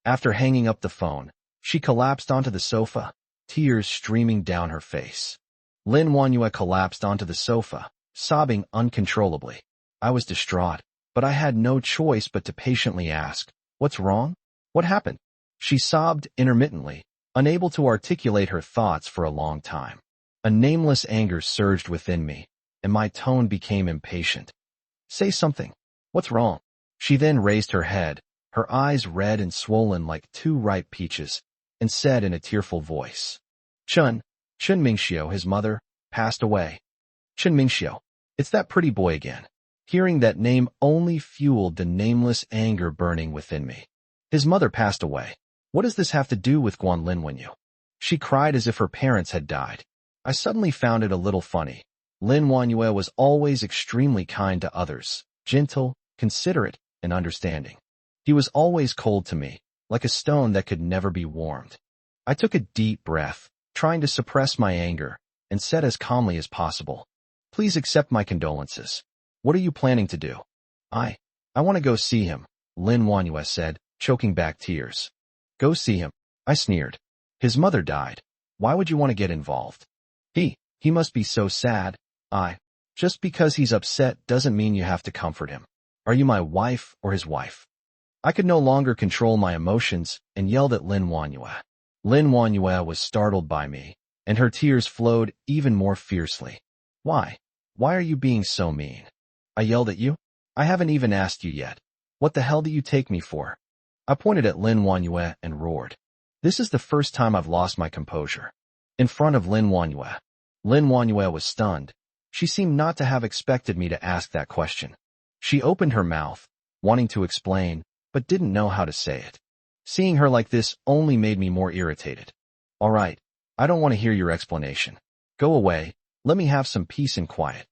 After hanging up the phone, she collapsed onto the sofa, tears streaming down her face. Lin Wanyue collapsed onto the sofa, sobbing uncontrollably. I was distraught, but I had no choice but to patiently ask, "What's wrong? What happened?" She sobbed intermittently, unable to articulate her thoughts for a long time. A nameless anger surged within me, and my tone became impatient. "Say something. What's wrong?" She then raised her head, her eyes red and swollen like two ripe peaches, and said in a tearful voice, Chun Mingxiu, his mother, passed away. Chun Mingxiu. It's that pretty boy again." Hearing that name only fueled the nameless anger burning within me. His mother passed away. What does this have to do with Guan Linwenyu? She cried as if her parents had died. I suddenly found it a little funny. Lin Wanyue was always extremely kind to others, gentle, considerate, and understanding. He was always cold to me, like a stone that could never be warmed. I took a deep breath, trying to suppress my anger, and said as calmly as possible, "Please accept my condolences. What are you planning to do?" I want to go see him," Lin Wanyue said, choking back tears. "Go see him," I sneered. "His mother died. Why would you want to get involved?" He must be so sad." Just because he's upset doesn't mean you have to comfort him. Are you my wife or his wife?" I could no longer control my emotions and yelled at Lin Wanyue. Lin Wanyue was startled by me, and her tears flowed even more fiercely. Why are you being so mean?" I yelled at you. "I haven't even asked you yet. What the hell do you take me for?" I pointed at Lin Wanyue and roared. This is the first time I've lost my composure. In front of Lin Wanyue. Lin Wanyue was stunned. She seemed not to have expected me to ask that question. She opened her mouth, wanting to explain, but didn't know how to say it. Seeing her like this only made me more irritated. "All right, I don't want to hear your explanation. Go away, let me have some peace and quiet."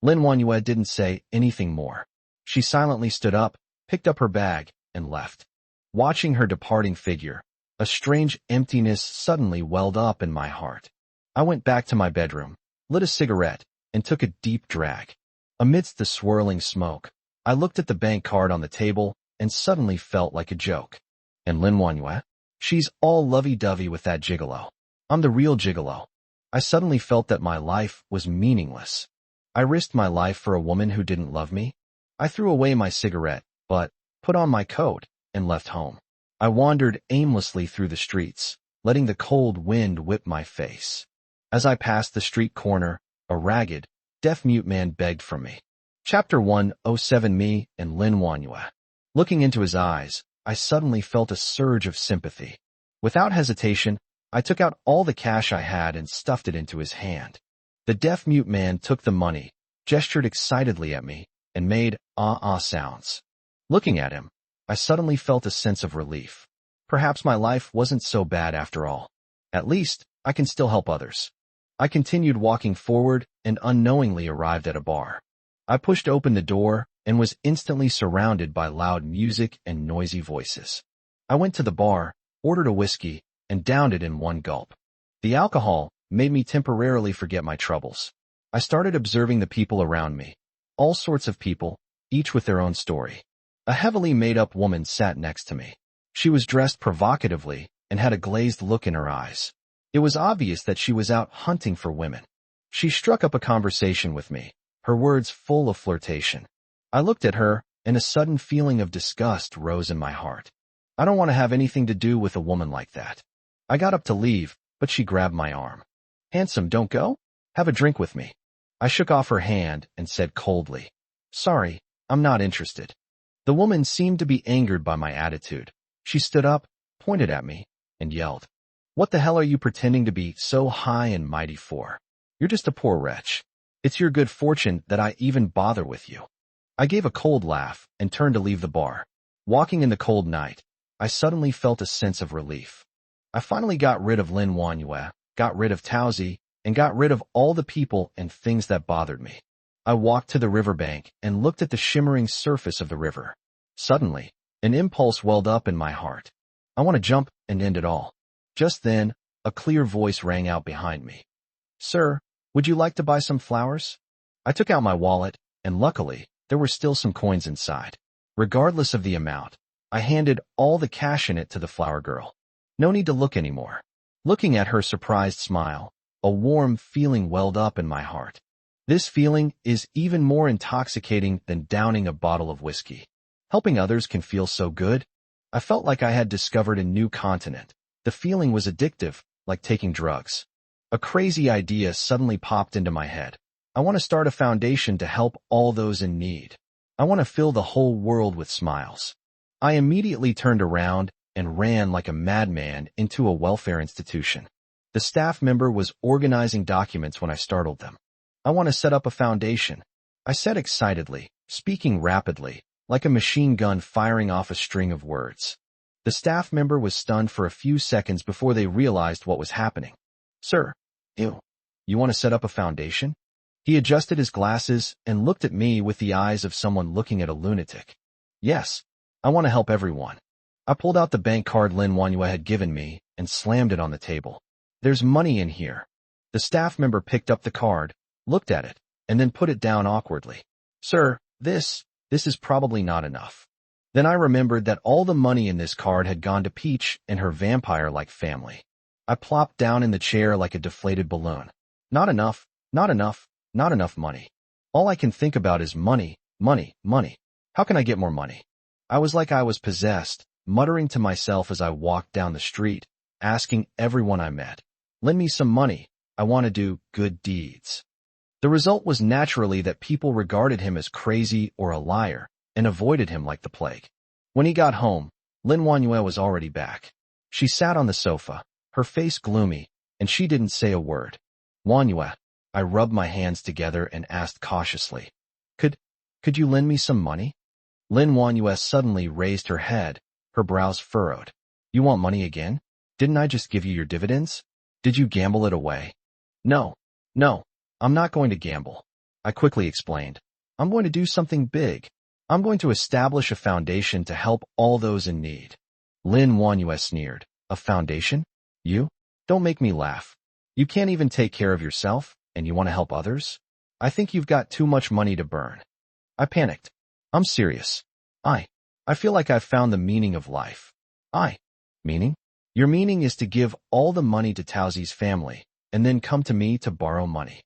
Lin Wanyue didn't say anything more. She silently stood up, picked up her bag, and left. Watching her departing figure, a strange emptiness suddenly welled up in my heart. I went back to my bedroom, lit a cigarette, and took a deep drag. Amidst the swirling smoke, I looked at the bank card on the table and suddenly felt like a joke. And Lin Wanyue? She's all lovey-dovey with that gigolo. I'm the real gigolo. I suddenly felt that my life was meaningless. I risked my life for a woman who didn't love me. I threw away my cigarette, but put on my coat and left home. I wandered aimlessly through the streets, letting the cold wind whip my face. As I passed the street corner, a ragged, deaf-mute man begged from me. Chapter 107. Me and Lin Wanyue. Looking into his eyes, I suddenly felt a surge of sympathy. Without hesitation, I took out all the cash I had and stuffed it into his hand. The deaf-mute man took the money, gestured excitedly at me, and made ah-ah sounds. Looking at him, I suddenly felt a sense of relief. Perhaps my life wasn't so bad after all. At least, I can still help others. I continued walking forward and unknowingly arrived at a bar. I pushed open the door and was instantly surrounded by loud music and noisy voices. I went to the bar, ordered a whiskey, and downed it in one gulp. The alcohol made me temporarily forget my troubles. I started observing the people around me. All sorts of people, each with their own story. A heavily made-up woman sat next to me. She was dressed provocatively and had a glazed look in her eyes. It was obvious that she was out hunting for women. She struck up a conversation with me, her words full of flirtation. I looked at her, and a sudden feeling of disgust rose in my heart. I don't want to have anything to do with a woman like that. I got up to leave, but she grabbed my arm. Handsome, don't go? Have a drink with me. I shook off her hand and said coldly, Sorry, I'm not interested. The woman seemed to be angered by my attitude. She stood up, pointed at me, and yelled, What the hell are you pretending to be so high and mighty for? You're just a poor wretch. It's your good fortune that I even bother with you. I gave a cold laugh and turned to leave the bar. Walking in the cold night, I suddenly felt a sense of relief. I finally got rid of Lin Wanyue, got rid of Taozi, and got rid of all the people and things that bothered me. I walked to the riverbank and looked at the shimmering surface of the river. Suddenly, an impulse welled up in my heart. I want to jump and end it all. Just then, a clear voice rang out behind me. Sir, would you like to buy some flowers? I took out my wallet, and luckily, there were still some coins inside. Regardless of the amount, I handed all the cash in it to the flower girl. No need to look anymore. Looking at her surprised smile, a warm feeling welled up in my heart. This feeling is even more intoxicating than downing a bottle of whiskey. Helping others can feel so good. I felt like I had discovered a new continent. The feeling was addictive, like taking drugs. A crazy idea suddenly popped into my head. I want to start a foundation to help all those in need. I want to fill the whole world with smiles. I immediately turned around and ran like a madman into a welfare institution. The staff member was organizing documents when I startled them. I want to set up a foundation, I said excitedly, speaking rapidly, like a machine gun firing off a string of words. The staff member was stunned for a few seconds before they realized what was happening. Sir, you want to set up a foundation? He adjusted his glasses and looked at me with the eyes of someone looking at a lunatic. Yes, I want to help everyone. I pulled out the bank card Lin Wanyue had given me and slammed it on the table. There's money in here. The staff member picked up the card, looked at it, and then put it down awkwardly. Sir, this is probably not enough. Then I remembered that all the money in this card had gone to Peach and her vampire-like family. I plopped down in the chair like a deflated balloon. Not enough, not enough, not enough money. All I can think about is money, money, money. How can I get more money? I was like I was possessed, muttering to myself as I walked down the street, asking everyone I met, lend me some money, I want to do good deeds. The result was naturally that people regarded him as crazy or a liar and avoided him like the plague. When he got home, Lin Wanyue was already back. She sat on the sofa, her face gloomy, and she didn't say a word. Wanyue, I rubbed my hands together and asked cautiously, Could you lend me some money? Lin Wanyue suddenly raised her head, her brows furrowed. You want money again? Didn't I just give you your dividends? Did you gamble it away? No, I'm not going to gamble. I quickly explained. I'm going to do something big. I'm going to establish a foundation to help all those in need. Lin Wanyue sneered. A foundation? You? Don't make me laugh. You can't even take care of yourself, and you want to help others? I think you've got too much money to burn. I panicked. I'm serious. I feel like I've found the meaning of life. Meaning? Your meaning is to give all the money to Taozi's family, and then come to me to borrow money.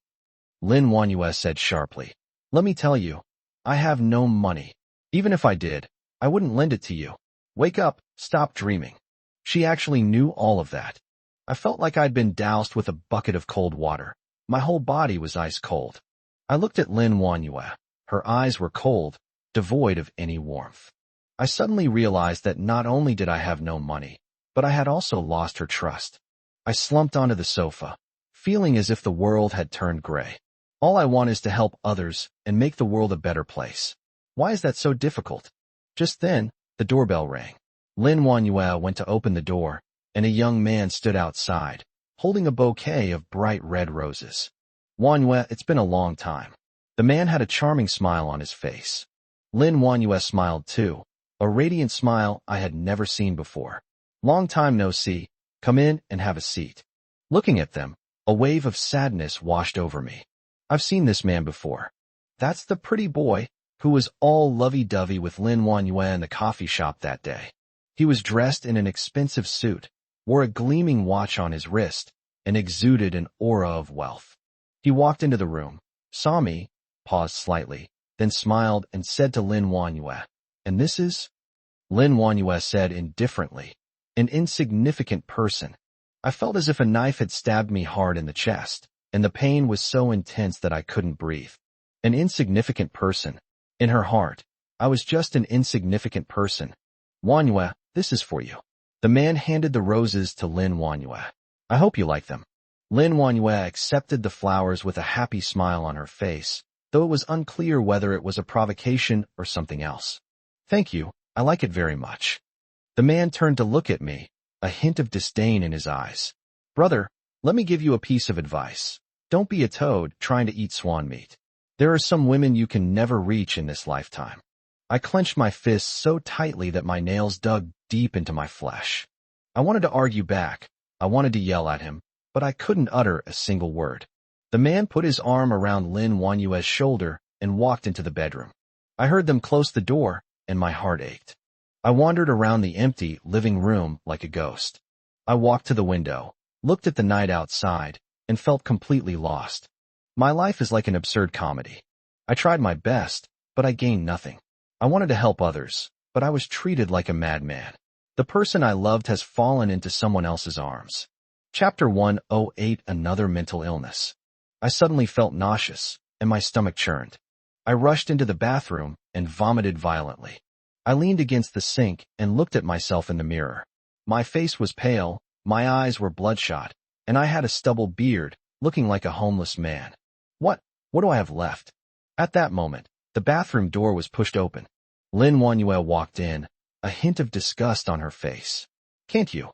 Lin Wanyue said sharply. Let me tell you, I have no money. Even if I did, I wouldn't lend it to you. Wake up, stop dreaming. She actually knew all of that. I felt like I'd been doused with a bucket of cold water. My whole body was ice cold. I looked at Lin Wanyue. Her eyes were cold, devoid of any warmth. I suddenly realized that not only did I have no money, but I had also lost her trust. I slumped onto the sofa, feeling as if the world had turned gray. All I want is to help others and make the world a better place. Why is that so difficult? Just then, the doorbell rang. Lin Wanyue went to open the door, and a young man stood outside, holding a bouquet of bright red roses. Wanyue, it's been a long time. The man had a charming smile on his face. Lin Wanyue smiled too, a radiant smile I had never seen before. Long time no see, come in and have a seat. Looking at them, a wave of sadness washed over me. I've seen this man before. That's the pretty boy who was all lovey-dovey with Lin Wanyue in the coffee shop that day. He was dressed in an expensive suit, wore a gleaming watch on his wrist, and exuded an aura of wealth. He walked into the room, saw me, paused slightly, then smiled and said to Lin Wanyue, And this is? Lin Wanyue said indifferently. An insignificant person. I felt as if a knife had stabbed me hard in the chest, and the pain was so intense that I couldn't breathe. An insignificant person. In her heart, I was just an insignificant person. Wanyue, this is for you. The man handed the roses to Lin Wanyue. I hope you like them. Lin Wanyue accepted the flowers with a happy smile on her face, though it was unclear whether it was a provocation or something else. Thank you, I like it very much. The man turned to look at me, a hint of disdain in his eyes. Brother, let me give you a piece of advice. Don't be a toad trying to eat swan meat. There are some women you can never reach in this lifetime. I clenched my fists so tightly that my nails dug deep into my flesh. I wanted to argue back. I wanted to yell at him, but I couldn't utter a single word. The man put his arm around Lin Wanyue's shoulder and walked into the bedroom. I heard them close the door, and my heart ached. I wandered around the empty living room like a ghost. I walked to the window, looked at the night outside, and felt completely lost. My life is like an absurd comedy. I tried my best, but I gained nothing. I wanted to help others, but I was treated like a madman. The person I loved has fallen into someone else's arms. Chapter 108 Another Mental Illness. I suddenly felt nauseous, and my stomach churned. I rushed into the bathroom and vomited violently. I leaned against the sink and looked at myself in the mirror. My face was pale, my eyes were bloodshot, and I had a stubble beard, looking like a homeless man. What do I have left? At that moment, the bathroom door was pushed open. Lin Wanyue walked in, a hint of disgust on her face. Can't you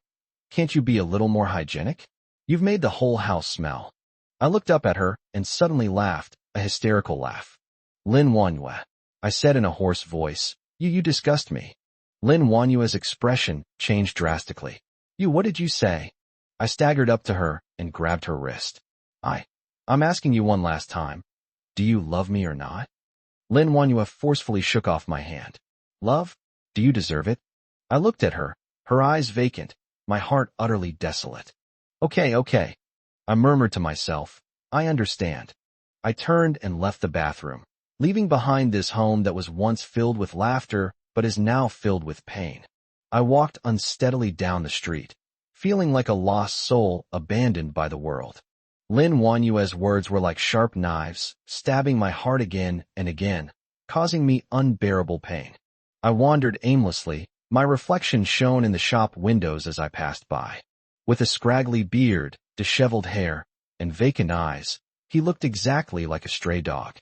be a little more hygienic? You've made the whole house smell. I looked up at her and suddenly laughed, a hysterical laugh. Lin Wanyue, I said in a hoarse voice, you disgust me. Lin Wanyue's expression changed drastically. What did you say? I staggered up to her and grabbed her wrist. I'm asking you one last time. Do you love me or not? Lin Wanyue forcefully shook off my hand. Love? Do you deserve it? I looked at her, her eyes vacant, my heart utterly desolate. Okay. I murmured to myself. I understand. I turned and left the bathroom, leaving behind this home that was once filled with laughter, but is now filled with pain. I walked unsteadily down the street, feeling like a lost soul abandoned by the world. Lin Wanyue's words were like sharp knives, stabbing my heart again and again, causing me unbearable pain. I wandered aimlessly, my reflection shone in the shop windows as I passed by. With a scraggly beard, disheveled hair, and vacant eyes, he looked exactly like a stray dog.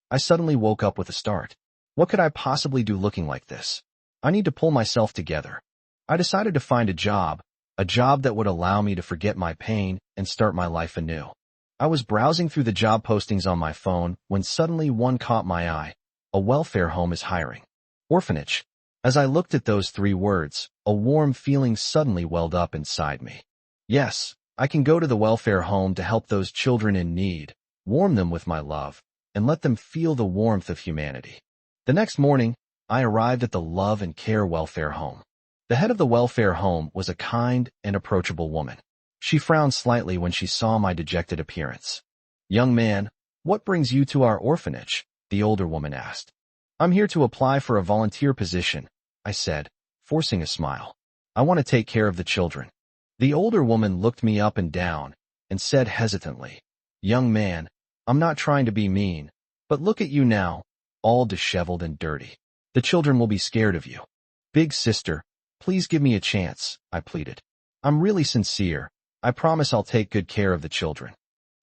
I suddenly woke up with a start. What could I possibly do looking like this? I need to pull myself together. I decided to find a job that would allow me to forget my pain and start my life anew. I was browsing through the job postings on my phone when suddenly one caught my eye. A welfare home is hiring. Orphanage. As I looked at those 3 words, a warm feeling suddenly welled up inside me. Yes, I can go to the welfare home to help those children in need, warm them with my love, and let them feel the warmth of humanity. The next morning, I arrived at the Love and Care Welfare Home. The head of the welfare home was a kind and approachable woman. She frowned slightly when she saw my dejected appearance. Young man, what brings you to our orphanage? The older woman asked. I'm here to apply for a volunteer position, I said, forcing a smile. I want to take care of the children. The older woman looked me up and down and said hesitantly, Young man, I'm not trying to be mean, but look at you now, all disheveled and dirty. The children will be scared of you. Big sister, please give me a chance, I pleaded. I'm really sincere. I promise I'll take good care of the children.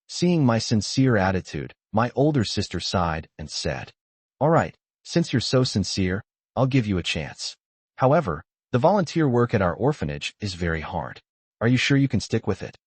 Seeing my sincere attitude, my older sister sighed and said, All right, since you're so sincere, I'll give you a chance. However, the volunteer work at our orphanage is very hard. Are you sure you can stick with it?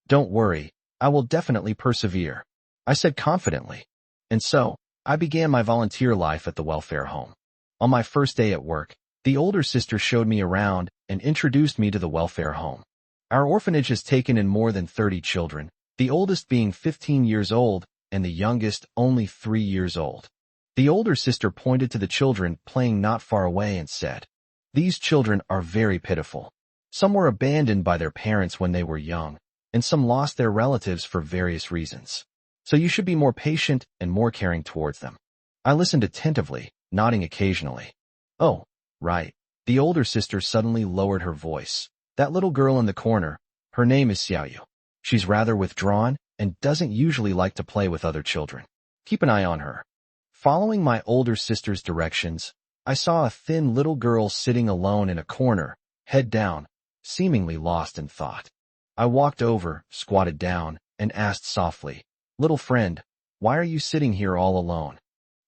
Don't worry, I will definitely persevere, I said confidently. And so, I began my volunteer life at the welfare home. On my first day at work, the older sister showed me around and introduced me to the welfare home. Our orphanage has taken in more than 30 children, the oldest being 15 years old and the youngest only 3 years old. The older sister pointed to the children playing not far away and said, These children are very pitiful. Some were abandoned by their parents when they were young, and some lost their relatives for various reasons. So you should be more patient and more caring towards them. I listened attentively, nodding occasionally. Oh, right. The older sister suddenly lowered her voice. That little girl in the corner, her name is Xiaoyu. She's rather withdrawn and doesn't usually like to play with other children. Keep an eye on her. Following my older sister's directions, I saw a thin little girl sitting alone in a corner, head down, seemingly lost in thought. I walked over, squatted down, and asked softly, "Little friend, why are you sitting here all alone?"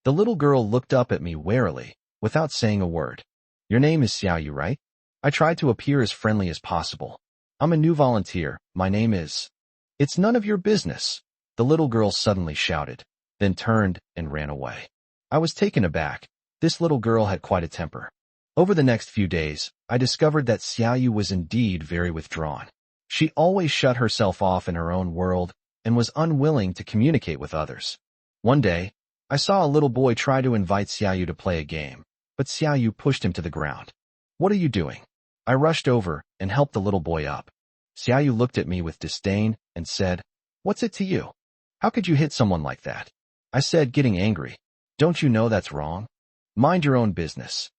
The little girl looked up at me warily, without saying a word. "Your name is Xiaoyu, right?" I tried to appear as friendly as possible. "I'm a new volunteer. My name is—" "It's none of your business," the little girl suddenly shouted, then turned and ran away. I was taken aback. This little girl had quite a temper. Over the next few days, I discovered that Xiaoyu was indeed very withdrawn. She always shut herself off in her own world and was unwilling to communicate with others. One day, I saw a little boy try to invite Xiaoyu to play a game, but Xiaoyu pushed him to the ground. "What are you doing?" I rushed over and helped the little boy up. Xiaoyu looked at me with disdain and said, "What's it to you? How could you hit someone like that?" I said, getting angry. "Don't you know that's wrong? Mind your own business."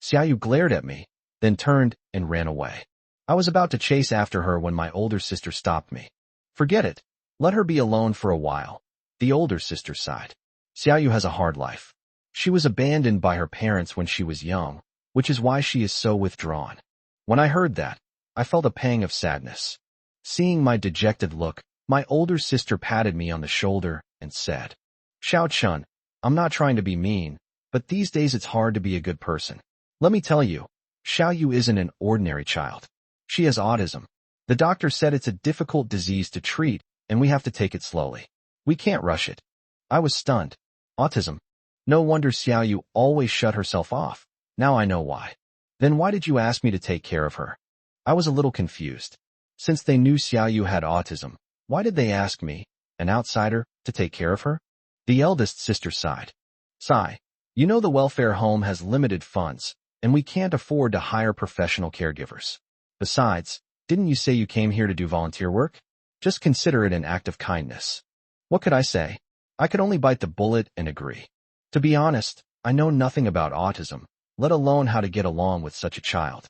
Xiaoyu glared at me, then turned and ran away. I was about to chase after her when my older sister stopped me. "Forget it. Let her be alone for a while," the older sister sighed. "Xiaoyu has a hard life. She was abandoned by her parents when she was young, which is why she is so withdrawn." When I heard that, I felt a pang of sadness. Seeing my dejected look, my older sister patted me on the shoulder and said, "Xiao-chun, I'm not trying to be mean, but these days it's hard to be a good person. Let me tell you, Xiaoyu isn't an ordinary child. She has autism. The doctor said it's a difficult disease to treat, and we have to take it slowly. We can't rush it." I was stunned. Autism? No wonder Xiaoyu always shut herself off. Now I know why. "Then why did you ask me to take care of her?" I was a little confused. Since they knew Xiaoyu had autism, why did they ask me, an outsider, to take care of her? The eldest sister sighed. "Sigh, you know the welfare home has limited funds, and we can't afford to hire professional caregivers. Besides, didn't you say you came here to do volunteer work? Just consider it an act of kindness." What could I say? I could only bite the bullet and agree. To be honest, I know nothing about autism, let alone how to get along with such a child.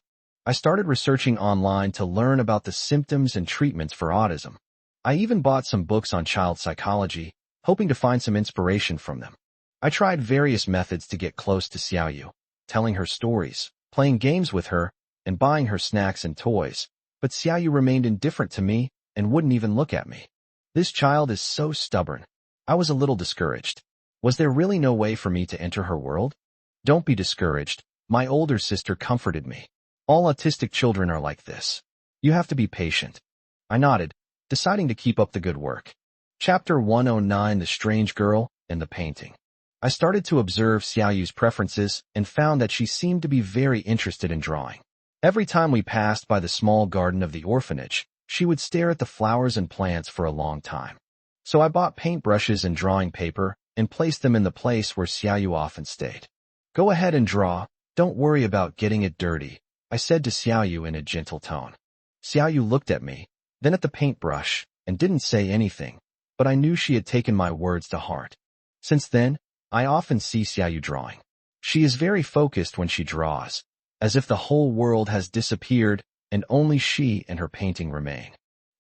I started researching online to learn about the symptoms and treatments for autism. I even bought some books on child psychology, hoping to find some inspiration from them. I tried various methods to get close to Xiaoyu, telling her stories, playing games with her, and buying her snacks and toys, but Xiaoyu remained indifferent to me and wouldn't even look at me. This child is so stubborn. I was a little discouraged. Was there really no way for me to enter her world? "Don't be discouraged," my older sister comforted me. "All autistic children are like this. You have to be patient." I nodded, deciding to keep up the good work. Chapter 109: The Strange Girl and the Painting. I started to observe Xiaoyu's preferences and found that she seemed to be very interested in drawing. Every time we passed by the small garden of the orphanage, she would stare at the flowers and plants for a long time. So I bought paintbrushes and drawing paper and placed them in the place where Xiaoyu often stayed. "Go ahead and draw, don't worry about getting it dirty," I said to Xiaoyu in a gentle tone. Xiaoyu looked at me, then at the paintbrush, and didn't say anything, but I knew she had taken my words to heart. Since then, I often see Xiaoyu drawing. She is very focused when she draws, as if the whole world has disappeared and only she and her painting remain.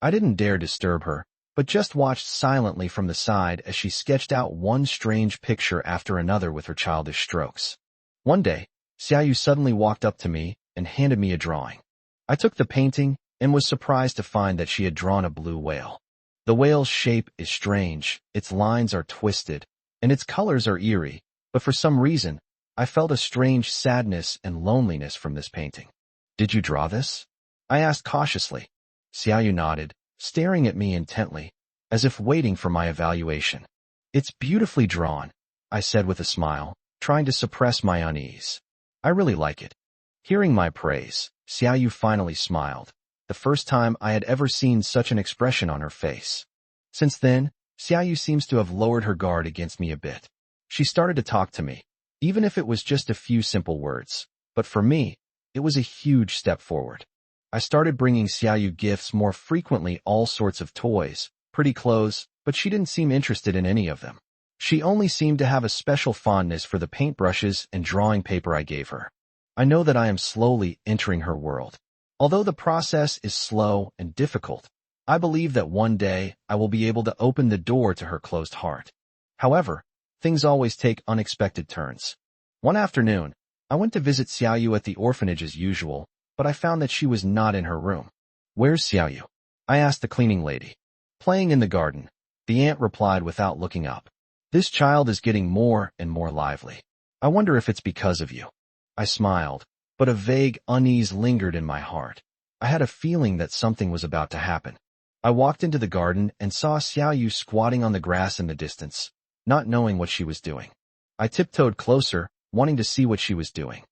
I didn't dare disturb her, but just watched silently from the side as she sketched out one strange picture after another with her childish strokes. One day, Xiaoyu suddenly walked up to me and handed me a drawing. I took the painting and was surprised to find that she had drawn a blue whale. The whale's shape is strange, its lines are twisted, and its colors are eerie, but for some reason, I felt a strange sadness and loneliness from this painting. "Did you draw this?" I asked cautiously. Xiaoyu nodded, staring at me intently, as if waiting for my evaluation. "It's beautifully drawn," I said with a smile, trying to suppress my unease. "I really like it." Hearing my praise, Xiaoyu finally smiled, the first time I had ever seen such an expression on her face. Since then, Xiaoyu seems to have lowered her guard against me a bit. She started to talk to me, even if it was just a few simple words, but for me, it was a huge step forward. I started bringing Xiaoyu gifts more frequently, all sorts of toys, pretty clothes, but she didn't seem interested in any of them. She only seemed to have a special fondness for the paintbrushes and drawing paper I gave her. I know that I am slowly entering her world. Although the process is slow and difficult, I believe that one day I will be able to open the door to her closed heart. However, things always take unexpected turns. One afternoon, I went to visit Xiaoyu at the orphanage as usual, but I found that she was not in her room. "Where's Xiaoyu?" I asked the cleaning lady. "Playing in the garden," the aunt replied without looking up. "This child is getting more and more lively. I wonder if it's because of you." I smiled, but a vague unease lingered in my heart. I had a feeling that something was about to happen. I walked into the garden and saw Xiaoyu squatting on the grass in the distance, not knowing what she was doing. I tiptoed closer, wanting to see what she was doing.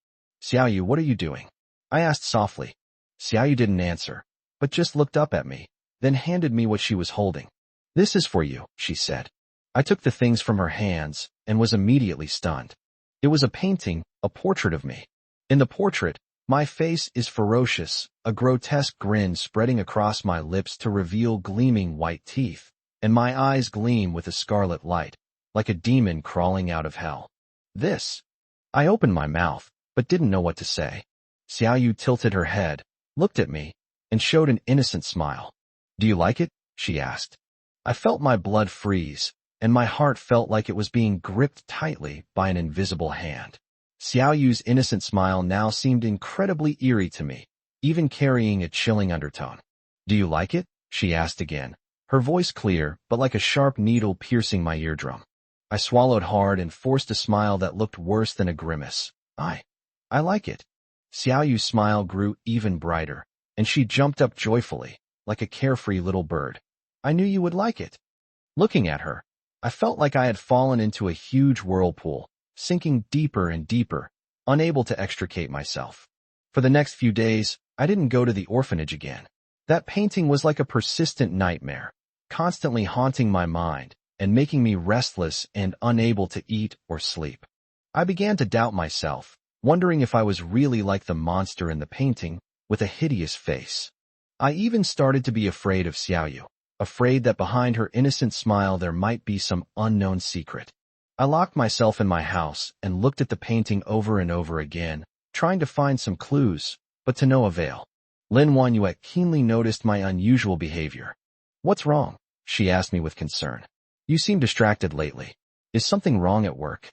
"Xiaoyu, what are you doing?" I asked softly. Xiaoyu didn't answer, but just looked up at me, then handed me what she was holding. "This is for you," she said. I took the things from her hands and was immediately stunned. It was a painting, a portrait of me. In the portrait, my face is ferocious, a grotesque grin spreading across my lips to reveal gleaming white teeth, and my eyes gleam with a scarlet light, like a demon crawling out of hell. "This." I opened my mouth, but didn't know what to say. Xiaoyu tilted her head, looked at me, and showed an innocent smile. "Do you like it?" she asked. I felt my blood freeze, and my heart felt like it was being gripped tightly by an invisible hand. Xiaoyu's innocent smile now seemed incredibly eerie to me, even carrying a chilling undertone. "Do you like it?" she asked again, her voice clear but like a sharp needle piercing my eardrum. I swallowed hard and forced a smile that looked worse than a grimace. I like it." Xiaoyu's smile grew even brighter, and she jumped up joyfully, like a carefree little bird. "I knew you would like it." Looking at her, I felt like I had fallen into a huge whirlpool, sinking deeper and deeper, unable to extricate myself. For the next few days, I didn't go to the orphanage again. That painting was like a persistent nightmare, constantly haunting my mind and making me restless and unable to eat or sleep. I began to doubt myself, wondering if I was really like the monster in the painting, with a hideous face. I even started to be afraid of Xiaoyu, afraid that behind her innocent smile there might be some unknown secret. I locked myself in my house and looked at the painting over and over again, trying to find some clues, but to no avail. Lin Wanyuet keenly noticed my unusual behavior. "What's wrong?" she asked me with concern. "You seem distracted lately. Is something wrong at work?"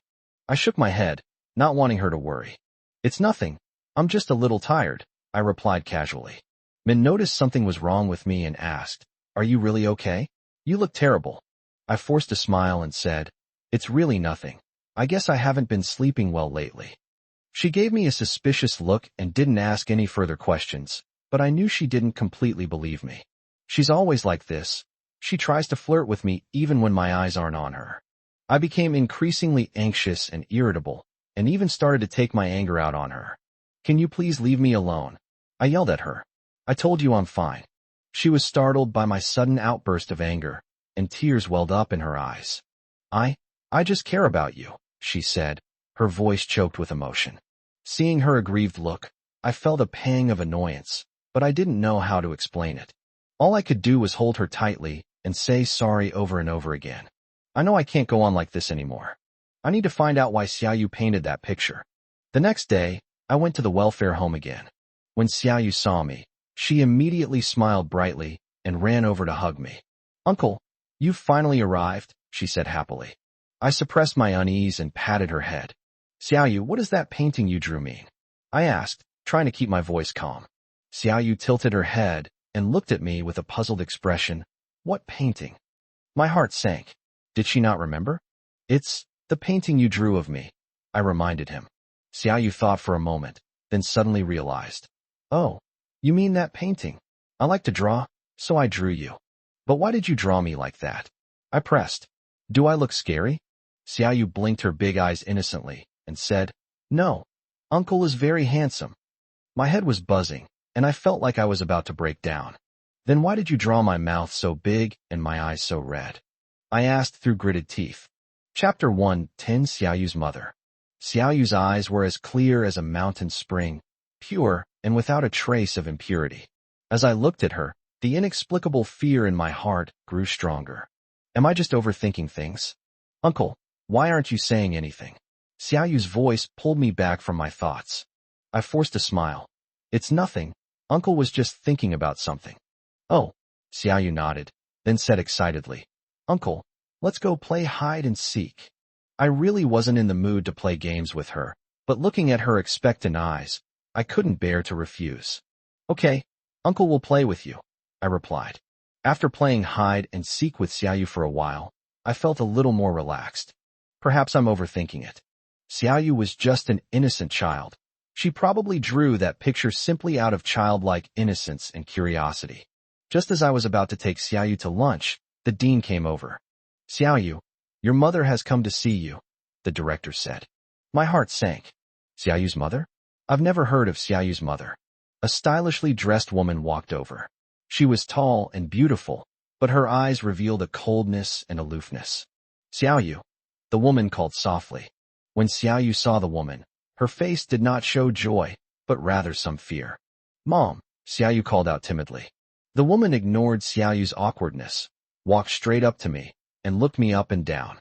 I shook my head, not wanting her to worry. "It's nothing. I'm just a little tired," I replied casually. Min noticed something was wrong with me and asked, "Are you really okay? You look terrible." I forced a smile and said, "It's really nothing. I guess I haven't been sleeping well lately." She gave me a suspicious look and didn't ask any further questions, but I knew she didn't completely believe me. She's always like this. She tries to flirt with me even when my eyes aren't on her. I became increasingly anxious and irritable, and even started to take my anger out on her. "Can you please leave me alone?" I yelled at her. "I told you I'm fine." She was startled by my sudden outburst of anger, and tears welled up in her eyes. I just care about you," she said, her voice choked with emotion. Seeing her aggrieved look, I felt a pang of annoyance, but I didn't know how to explain it. All I could do was hold her tightly and say sorry over and over again. I know I can't go on like this anymore. I need to find out why Xiaoyu painted that picture. The next day, I went to the welfare home again. When Xiaoyu saw me, she immediately smiled brightly and ran over to hug me. "Uncle, you've finally arrived," she said happily. I suppressed my unease and patted her head. "Xiaoyu, what does that painting you drew mean?" I asked, trying to keep my voice calm. Xiaoyu tilted her head and looked at me with a puzzled expression. "What painting?" My heart sank. Did she not remember? "It's the painting you drew of me," I reminded him. Xiaoyu thought for a moment, then suddenly realized. "Oh, you mean that painting? I like to draw, so I drew you. But why did you draw me like that?" I pressed. "Do I look scary?" Xiaoyu blinked her big eyes innocently and said, "No, Uncle is very handsome." My head was buzzing, and I felt like I was about to break down. "Then why did you draw my mouth so big and my eyes so red?" I asked through gritted teeth. Chapter 1:10 Xiaoyu's Mother. Xiaoyu's eyes were as clear as a mountain spring, pure and without a trace of impurity. As I looked at her, the inexplicable fear in my heart grew stronger. Am I just overthinking things? "Uncle, why aren't you saying anything?" Xiaoyu's voice pulled me back from my thoughts. I forced a smile. It's nothing. Uncle was just thinking about something. Oh, Xiaoyu nodded, then said excitedly, Uncle, let's go play hide and seek. I really wasn't in the mood to play games with her, but looking at her expectant eyes, I couldn't bear to refuse. Okay, Uncle will play with you, I replied. After playing hide and seek with Xiaoyu for a while, I felt a little more relaxed. Perhaps I'm overthinking it. Xiaoyu was just an innocent child. She probably drew that picture simply out of childlike innocence and curiosity. Just as I was about to take Xiaoyu to lunch, the dean came over. Xiaoyu, your mother has come to see you, the director said. My heart sank. Xiaoyu's mother? I've never heard of Xiaoyu's mother. A stylishly dressed woman walked over. She was tall and beautiful, but her eyes revealed a coldness and aloofness. Xiaoyu, the woman called softly. When Xiaoyu saw the woman, her face did not show joy, but rather some fear. Mom, Xiaoyu called out timidly. The woman ignored Xiaoyu's awkwardness, walked straight up to me, and looked me up and down.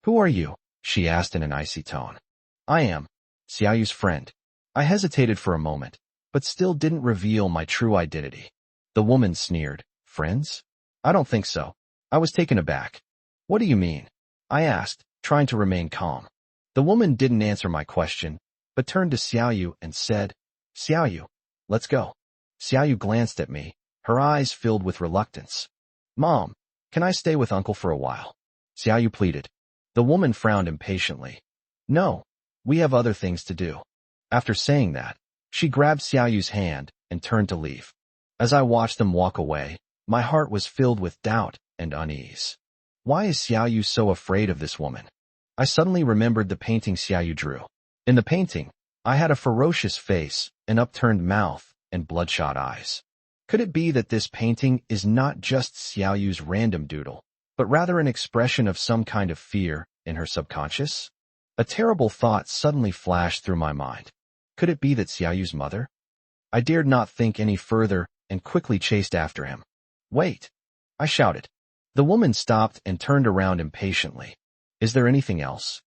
Who are you? She asked in an icy tone. I am Xiaoyu's friend. I hesitated for a moment, but still didn't reveal my true identity. The woman sneered. Friends? I don't think so. I was taken aback. What do you mean? I asked, trying to remain calm. The woman didn't answer my question, but turned to Xiaoyu and said, Xiaoyu, let's go. Xiaoyu glanced at me, her eyes filled with reluctance. Mom, can I stay with Uncle for a while? Xiaoyu pleaded. The woman frowned impatiently. No, we have other things to do. After saying that, she grabbed Xiaoyu's hand and turned to leave. As I watched them walk away, my heart was filled with doubt and unease. Why is Xiaoyu so afraid of this woman? I suddenly remembered the painting Xiaoyu drew. In the painting, I had a ferocious face, an upturned mouth, and bloodshot eyes. Could it be that this painting is not just Xiaoyu's random doodle, but rather an expression of some kind of fear in her subconscious? A terrible thought suddenly flashed through my mind. Could it be that Xiaoyu's mother? I dared not think any further and quickly chased after him. Wait! I shouted. The woman stopped and turned around impatiently. Is there anything else?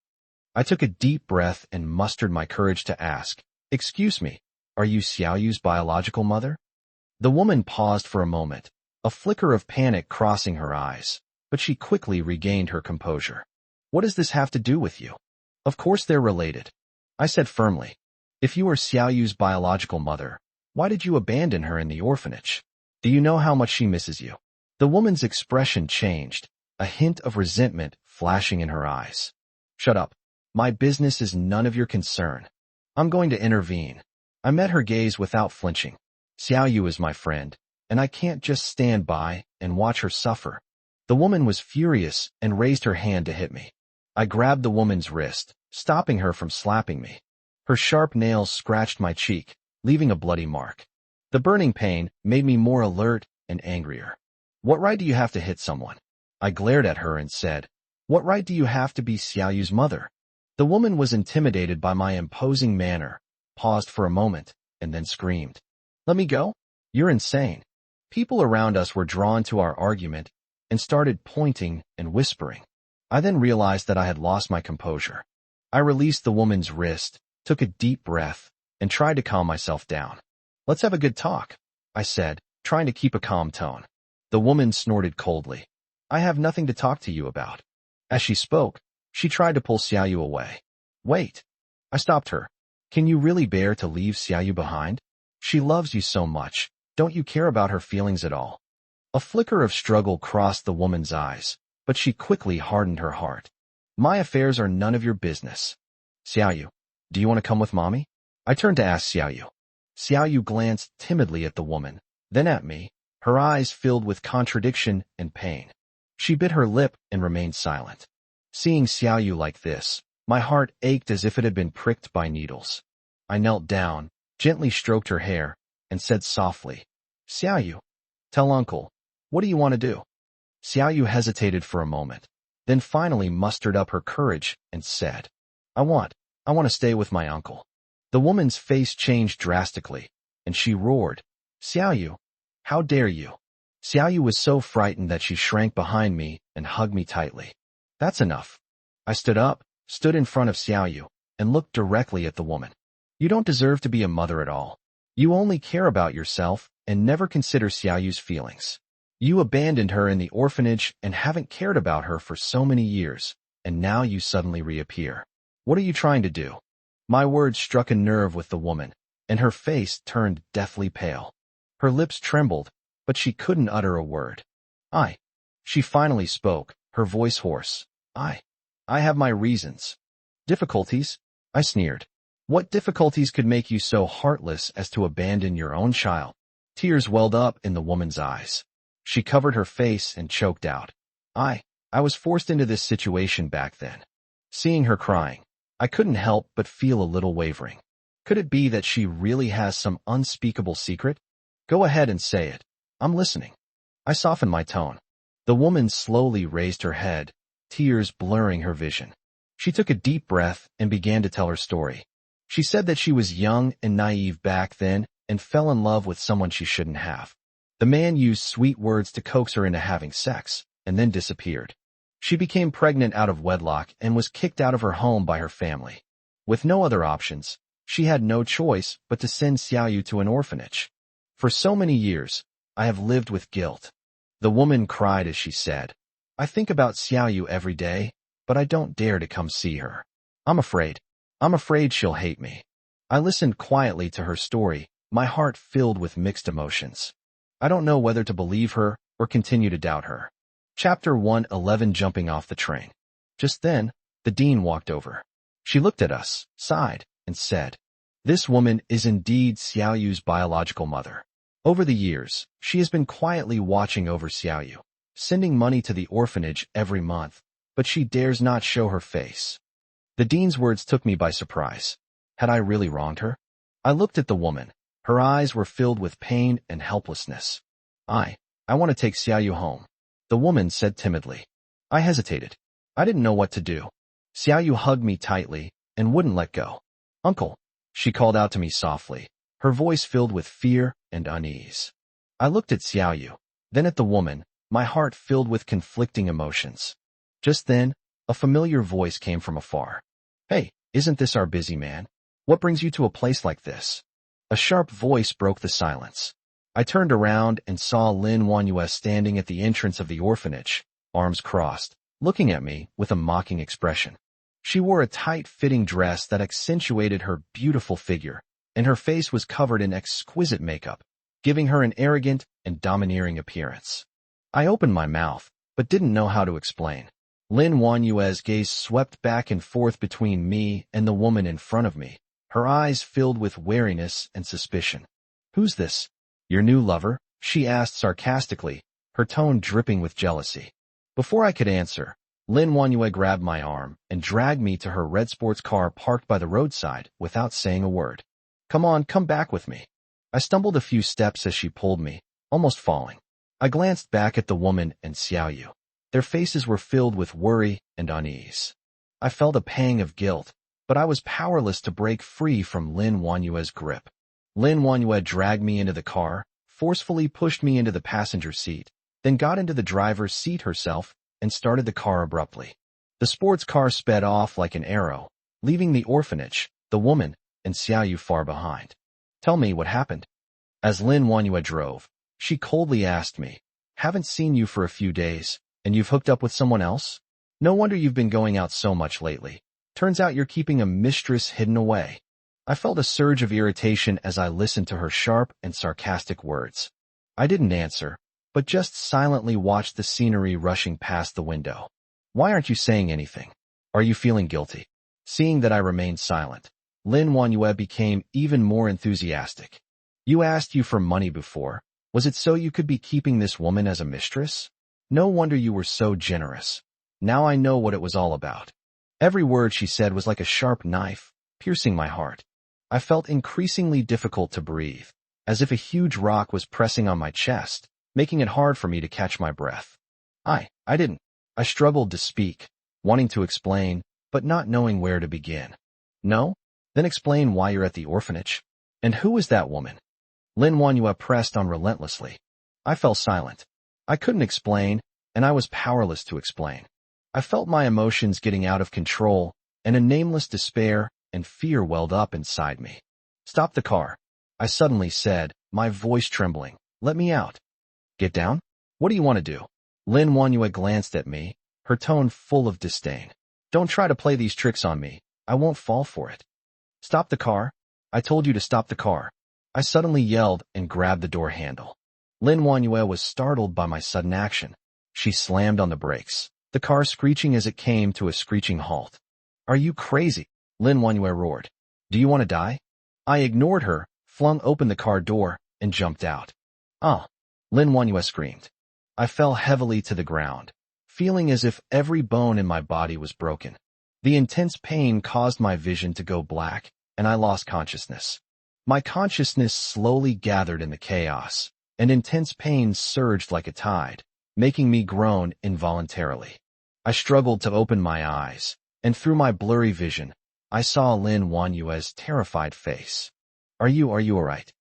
I took a deep breath and mustered my courage to ask, Excuse me, are you Xiaoyu's biological mother? The woman paused for a moment, a flicker of panic crossing her eyes, but she quickly regained her composure. What does this have to do with you? Of course they're related, I said firmly. If you are Xiaoyu's biological mother, why did you abandon her in the orphanage? Do you know how much she misses you? The woman's expression changed, a hint of resentment flashing in her eyes. Shut up. My business is none of your concern. I'm going to intervene. I met her gaze without flinching. Xiaoyu is my friend, and I can't just stand by and watch her suffer. The woman was furious and raised her hand to hit me. I grabbed the woman's wrist, stopping her from slapping me. Her sharp nails scratched my cheek, leaving a bloody mark. The burning pain made me more alert and angrier. What right do you have to hit someone? I glared at her and said, What right do you have to be Xiaoyu's mother? The woman was intimidated by my imposing manner, paused for a moment, and then screamed. Let me go? You're insane. People around us were drawn to our argument and started pointing and whispering. I then realized that I had lost my composure. I released the woman's wrist, took a deep breath, and tried to calm myself down. Let's have a good talk, I said, trying to keep a calm tone. The woman snorted coldly. I have nothing to talk to you about. As she spoke, she tried to pull Xiaoyu away. Wait. I stopped her. Can you really bear to leave Xiaoyu behind? She loves you so much. Don't you care about her feelings at all? A flicker of struggle crossed the woman's eyes, but she quickly hardened her heart. My affairs are none of your business. Xiaoyu, do you want to come with mommy? I turned to ask Xiaoyu. Xiaoyu glanced timidly at the woman, then at me, her eyes filled with contradiction and pain. She bit her lip and remained silent. Seeing Xiaoyu like this, my heart ached as if it had been pricked by needles. I knelt down, gently stroked her hair, and said softly, Xiaoyu, tell uncle, what do you want to do? Xiaoyu hesitated for a moment, then finally mustered up her courage and said, I want to stay with my uncle. The woman's face changed drastically, and she roared, Xiaoyu, how dare you? Xiaoyu was so frightened that she shrank behind me and hugged me tightly. That's enough. I stood up, stood in front of Xiaoyu, and looked directly at the woman. You don't deserve to be a mother at all. You only care about yourself and never consider Xiaoyu's feelings. You abandoned her in the orphanage and haven't cared about her for so many years, and now you suddenly reappear. What are you trying to do?" My words struck a nerve with the woman, and her face turned deathly pale. Her lips trembled, but she couldn't utter a word. She finally spoke, her voice hoarse. I have my reasons." "Difficulties?" I sneered. "What difficulties could make you so heartless as to abandon your own child?" Tears welled up in the woman's eyes. She covered her face and choked out. I was forced into this situation back then." Seeing her crying, I couldn't help but feel a little wavering. Could it be that she really has some unspeakable secret? "Go ahead and say it. I'm listening." I softened my tone. The woman slowly raised her head, tears blurring her vision. She took a deep breath and began to tell her story. She said that she was young and naive back then and fell in love with someone she shouldn't have. The man used sweet words to coax her into having sex, and then disappeared. She became pregnant out of wedlock and was kicked out of her home by her family. With no other options, she had no choice but to send Xiaoyu to an orphanage. "For so many years, I have lived with guilt." The woman cried as she said, "I think about Xiaoyu every day, but I don't dare to come see her. I'm afraid she'll hate me." I listened quietly to her story, my heart filled with mixed emotions. I don't know whether to believe her or continue to doubt her. Chapter 111. Jumping off the train. Just then, the dean walked over. She looked at us, sighed, and said, "This woman is indeed Xiaoyu's biological mother. Over the years, she has been quietly watching over Xiaoyu, sending money to the orphanage every month, but she dares not show her face." The dean's words took me by surprise. Had I really wronged her? I looked at the woman. Her eyes were filled with pain and helplessness. I want to take Xiaoyu home," the woman said timidly. I hesitated. I didn't know what to do. Xiaoyu hugged me tightly and wouldn't let go. "Uncle," she called out to me softly, her voice filled with fear and unease. I looked at Xiaoyu, then at the woman, my heart filled with conflicting emotions. Just then, a familiar voice came from afar. "Hey, isn't this our busy man? What brings you to a place like this?" A sharp voice broke the silence. I turned around and saw Lin Wanyue standing at the entrance of the orphanage, arms crossed, looking at me with a mocking expression. She wore a tight-fitting dress that accentuated her beautiful figure, and her face was covered in exquisite makeup, giving her an arrogant and domineering appearance. I opened my mouth, but didn't know how to explain. Lin Wanyue's gaze swept back and forth between me and the woman in front of me, her eyes filled with wariness and suspicion. "Who's this? Your new lover?" she asked sarcastically, her tone dripping with jealousy. Before I could answer, Lin Wanyue grabbed my arm and dragged me to her red sports car parked by the roadside without saying a word. "Come on, come back with me." I stumbled a few steps as she pulled me, almost falling. I glanced back at the woman and Xiaoyu. Their faces were filled with worry and unease. I felt a pang of guilt, but I was powerless to break free from Lin Wanyue's grip. Lin Wanyue dragged me into the car, forcefully pushed me into the passenger seat, then got into the driver's seat herself and started the car abruptly. The sports car sped off like an arrow, leaving the orphanage, the woman, and Xiaoyu far behind. "Tell me what happened." As Lin Wanyue drove, she coldly asked me, "Haven't seen you for a few days, and you've hooked up with someone else? No wonder you've been going out so much lately. Turns out you're keeping a mistress hidden away." I felt a surge of irritation as I listened to her sharp and sarcastic words. I didn't answer, but just silently watched the scenery rushing past the window. "Why aren't you saying anything? Are you feeling guilty?" Seeing that I remained silent, Lin Wanyue became even more enthusiastic. "You asked you for money before. Was it so you could be keeping this woman as a mistress? No wonder you were so generous. Now I know what it was all about." Every word she said was like a sharp knife, piercing my heart. I felt increasingly difficult to breathe, as if a huge rock was pressing on my chest, making it hard for me to catch my breath. I struggled to speak, wanting to explain, but not knowing where to begin. "No? Then explain why you're at the orphanage. And who is that woman?" Lin Wanyue pressed on relentlessly. I fell silent. I couldn't explain, and I was powerless to explain. I felt my emotions getting out of control, and a nameless despair and fear welled up inside me. Stop the car. I suddenly said, my voice trembling. Let me out. Get down? What do you want to do? Lin Wanyue glanced at me, her tone full of disdain. Don't try to play these tricks on me. I won't fall for it. Stop the car. I told you to stop the car. I suddenly yelled and grabbed the door handle. Lin Wanyue was startled by my sudden action. She slammed on the brakes, the car screeching as it came to a screeching halt. Are you crazy? Lin Wanyue roared. Do you want to die? I ignored her, flung open the car door, and jumped out. Ah! Lin Wanyue screamed. I fell heavily to the ground, feeling as if every bone in my body was broken. The intense pain caused my vision to go black, and I lost consciousness. My consciousness slowly gathered in the chaos, and intense pain surged like a tide, making me groan involuntarily. I struggled to open my eyes, and through my blurry vision, I saw Lin Wanyue's terrified face. Are you alright?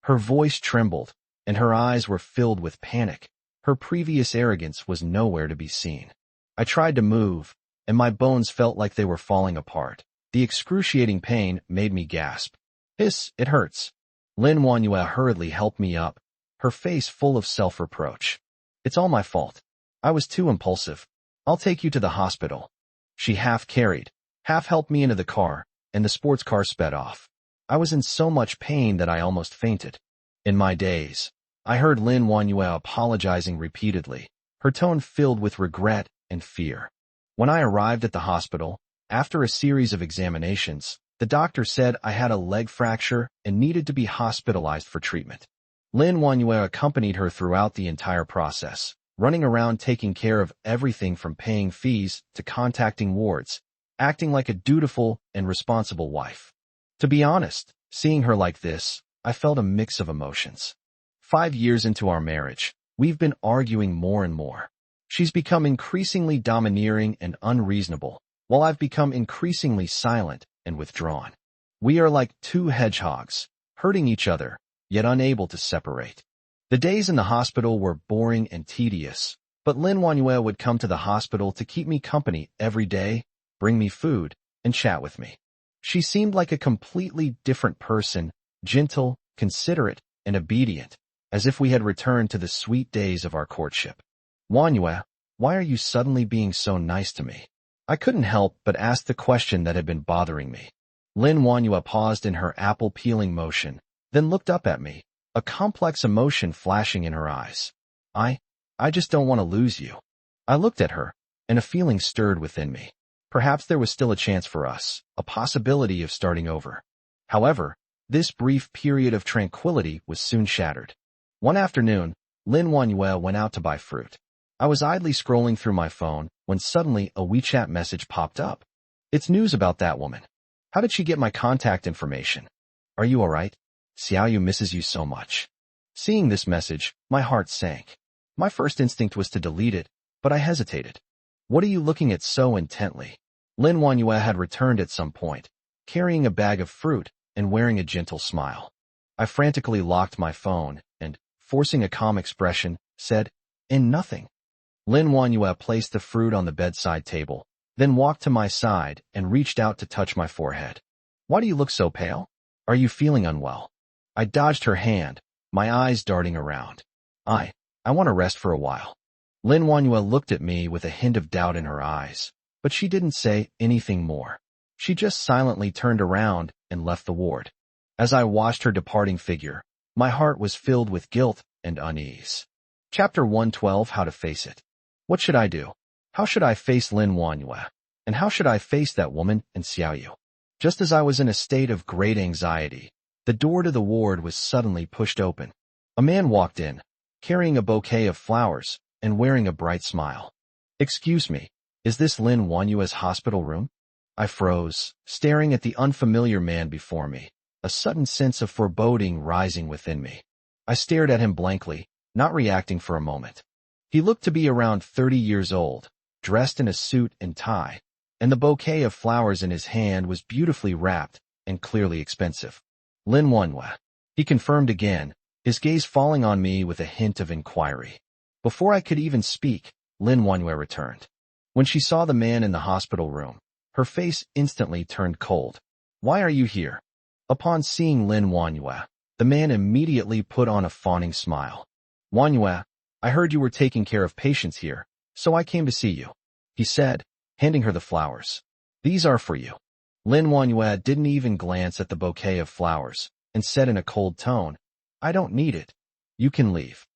Her voice trembled, and her eyes were filled with panic. Her previous arrogance was nowhere to be seen. I tried to move, and my bones felt like they were falling apart. The excruciating pain made me gasp. Hiss, it hurts. Lin Wanyue hurriedly helped me up, her face full of self-reproach. It's all my fault. I was too impulsive. I'll take you to the hospital. She half carried, half helped me into the car, and the sports car sped off. I was in so much pain that I almost fainted. In my daze, I heard Lin Wanyue apologizing repeatedly, her tone filled with regret and fear. When I arrived at the hospital, after a series of examinations, the doctor said I had a leg fracture and needed to be hospitalized for treatment. Lin Wanyue accompanied her throughout the entire process, running around taking care of everything from paying fees to contacting wards, acting like a dutiful and responsible wife. To be honest, seeing her like this, I felt a mix of emotions. 5 years into our marriage, we've been arguing more and more. She's become increasingly domineering and unreasonable, while I've become increasingly silent and withdrawn. We are like two hedgehogs, hurting each other, yet unable to separate. The days in the hospital were boring and tedious, but Lin Wanyue would come to the hospital to keep me company every day, bring me food, and chat with me. She seemed like a completely different person, gentle, considerate, and obedient, as if we had returned to the sweet days of our courtship. Wanyue, why are you suddenly being so nice to me? I couldn't help but ask the question that had been bothering me. Lin Wanyue paused in her apple-peeling motion, then looked up at me, a complex emotion flashing in her eyes. I just don't want to lose you. I looked at her, and a feeling stirred within me. Perhaps there was still a chance for us, a possibility of starting over. However, this brief period of tranquility was soon shattered. One afternoon, Lin Wanyue went out to buy fruit. I was idly scrolling through my phone when suddenly a WeChat message popped up. It's news about that woman. How did she get my contact information? Are you alright? Xiaoyu misses you so much. Seeing this message, my heart sank. My first instinct was to delete it, but I hesitated. What are you looking at so intently? Lin Wanyue had returned at some point, carrying a bag of fruit and wearing a gentle smile. I frantically locked my phone and, forcing a calm expression, said, "In nothing." Lin Wanyue placed the fruit on the bedside table, then walked to my side and reached out to touch my forehead. Why do you look so pale? Are you feeling unwell? I dodged her hand, my eyes darting around. I want to rest for a while. Lin Wanyue looked at me with a hint of doubt in her eyes, but she didn't say anything more. She just silently turned around and left the ward. As I watched her departing figure, my heart was filled with guilt and unease. Chapter 112: How to Face It. What should I do? How should I face Lin Wanyue? And how should I face that woman and Xiaoyu? Just as I was in a state of great anxiety, the door to the ward was suddenly pushed open. A man walked in, carrying a bouquet of flowers and wearing a bright smile. Excuse me, is this Lin Wanyue's hospital room? I froze, staring at the unfamiliar man before me, a sudden sense of foreboding rising within me. I stared at him blankly, not reacting for a moment. He looked to be around 30 years old, dressed in a suit and tie, and the bouquet of flowers in his hand was beautifully wrapped and clearly expensive. Lin Wanyue, he confirmed again, his gaze falling on me with a hint of inquiry. Before I could even speak, Lin Wanyue returned. When she saw the man in the hospital room, her face instantly turned cold. Why are you here? Upon seeing Lin Wanyue, the man immediately put on a fawning smile. Wanyue, I heard you were taking care of patients here, so I came to see you, he said, handing her the flowers. These are for you. Lin Wanyue didn't even glance at the bouquet of flowers and said in a cold tone, I don't need it. You can leave.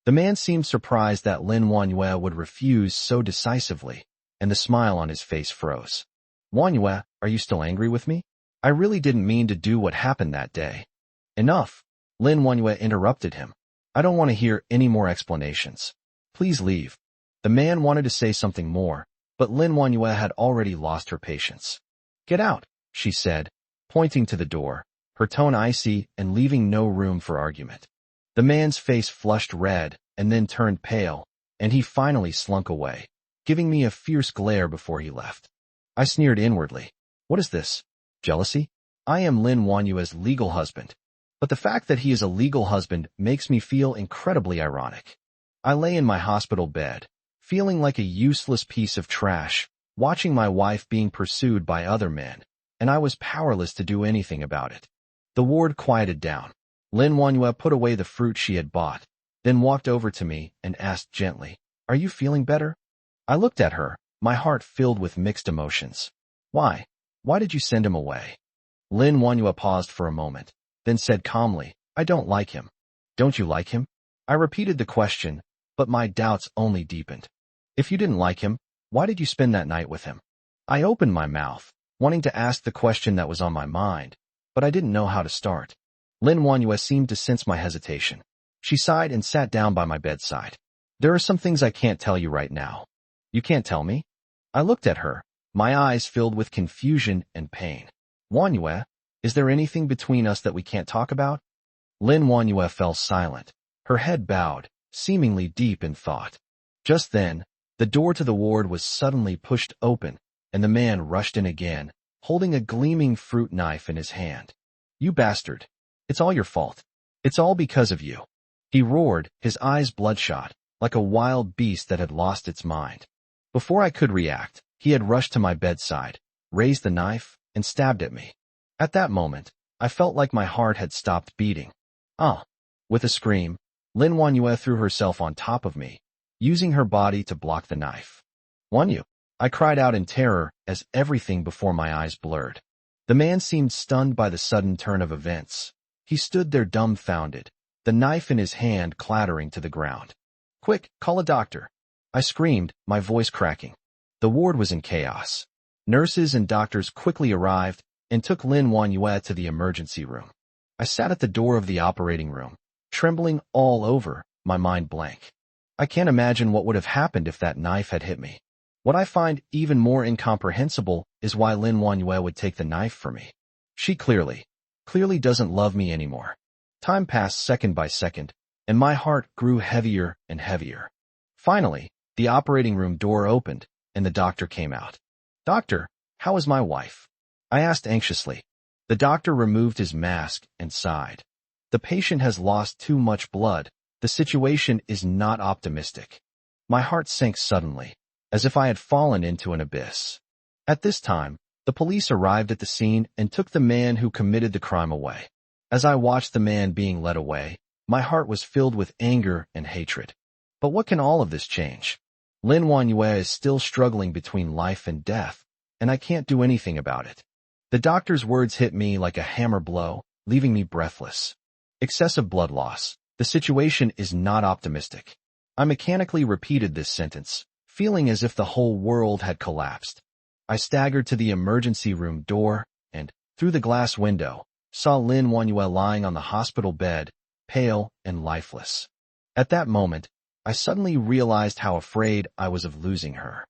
The man seemed surprised that Lin Wanyue would refuse so decisively, and the smile on his face froze. Wanyue, are you still angry with me? I really didn't mean to do what happened that day. Enough. Lin Wanyue interrupted him. I don't want to hear any more explanations. Please leave. The man wanted to say something more, but Lin Wanyue had already lost her patience. Get out, she said, pointing to the door, her tone icy and leaving no room for argument. The man's face flushed red and then turned pale, and he finally slunk away, giving me a fierce glare before he left. I sneered inwardly. What is this? Jealousy? I am Lin Wanyue's legal husband, but the fact that he is a legal husband makes me feel incredibly ironic. I lay in my hospital bed, feeling like a useless piece of trash, watching my wife being pursued by other men, and I was powerless to do anything about it. The ward quieted down. Lin Wanyue put away the fruit she had bought, then walked over to me and asked gently, Are you feeling better? I looked at her, my heart filled with mixed emotions. Why? Why did you send him away? Lin Wanyue paused for a moment, then said calmly, I don't like him. Don't you like him? I repeated the question, but my doubts only deepened. If you didn't like him, why did you spend that night with him? I opened my mouth, wanting to ask the question that was on my mind, but I didn't know how to start. Lin Wanyue seemed to sense my hesitation. She sighed and sat down by my bedside. There are some things I can't tell you right now. You can't tell me? I looked at her, my eyes filled with confusion and pain. Wanyue, is there anything between us that we can't talk about? Lin Wanyue fell silent, her head bowed, seemingly deep in thought. Just then, the door to the ward was suddenly pushed open, and the man rushed in again, holding a gleaming fruit knife in his hand. You bastard. It's all your fault. It's all because of you. He roared, his eyes bloodshot, like a wild beast that had lost its mind. Before I could react, he had rushed to my bedside, raised the knife, and stabbed at me. At that moment, I felt like my heart had stopped beating. Ah! With a scream, Lin Wanyue threw herself on top of me, using her body to block the knife. Wanyu! I cried out in terror as everything before my eyes blurred. The man seemed stunned by the sudden turn of events. He stood there dumbfounded, the knife in his hand clattering to the ground. Quick, call a doctor! I screamed, my voice cracking. The ward was in chaos. Nurses and doctors quickly arrived and took Lin Wanyue to the emergency room. I sat at the door of the operating room, trembling all over, my mind blank. I can't imagine what would have happened if that knife had hit me. What I find even more incomprehensible is why Lin Wanyue would take the knife from me. She clearly doesn't love me anymore. Time passed second by second, and my heart grew heavier and heavier. Finally, the operating room door opened, and the doctor came out. Doctor, how is my wife? I asked anxiously. The doctor removed his mask and sighed. The patient has lost too much blood. The situation is not optimistic. My heart sank suddenly, as if I had fallen into an abyss. At this time, the police arrived at the scene and took the man who committed the crime away. As I watched the man being led away, my heart was filled with anger and hatred. But what can all of this change? Lin Wanyue is still struggling between life and death, and I can't do anything about it. The doctor's words hit me like a hammer blow, leaving me breathless. Excessive blood loss. The situation is not optimistic. I mechanically repeated this sentence, feeling as if the whole world had collapsed. I staggered to the emergency room door and, through the glass window, saw Lin Wanyue lying on the hospital bed, pale and lifeless. At that moment, I suddenly realized how afraid I was of losing her.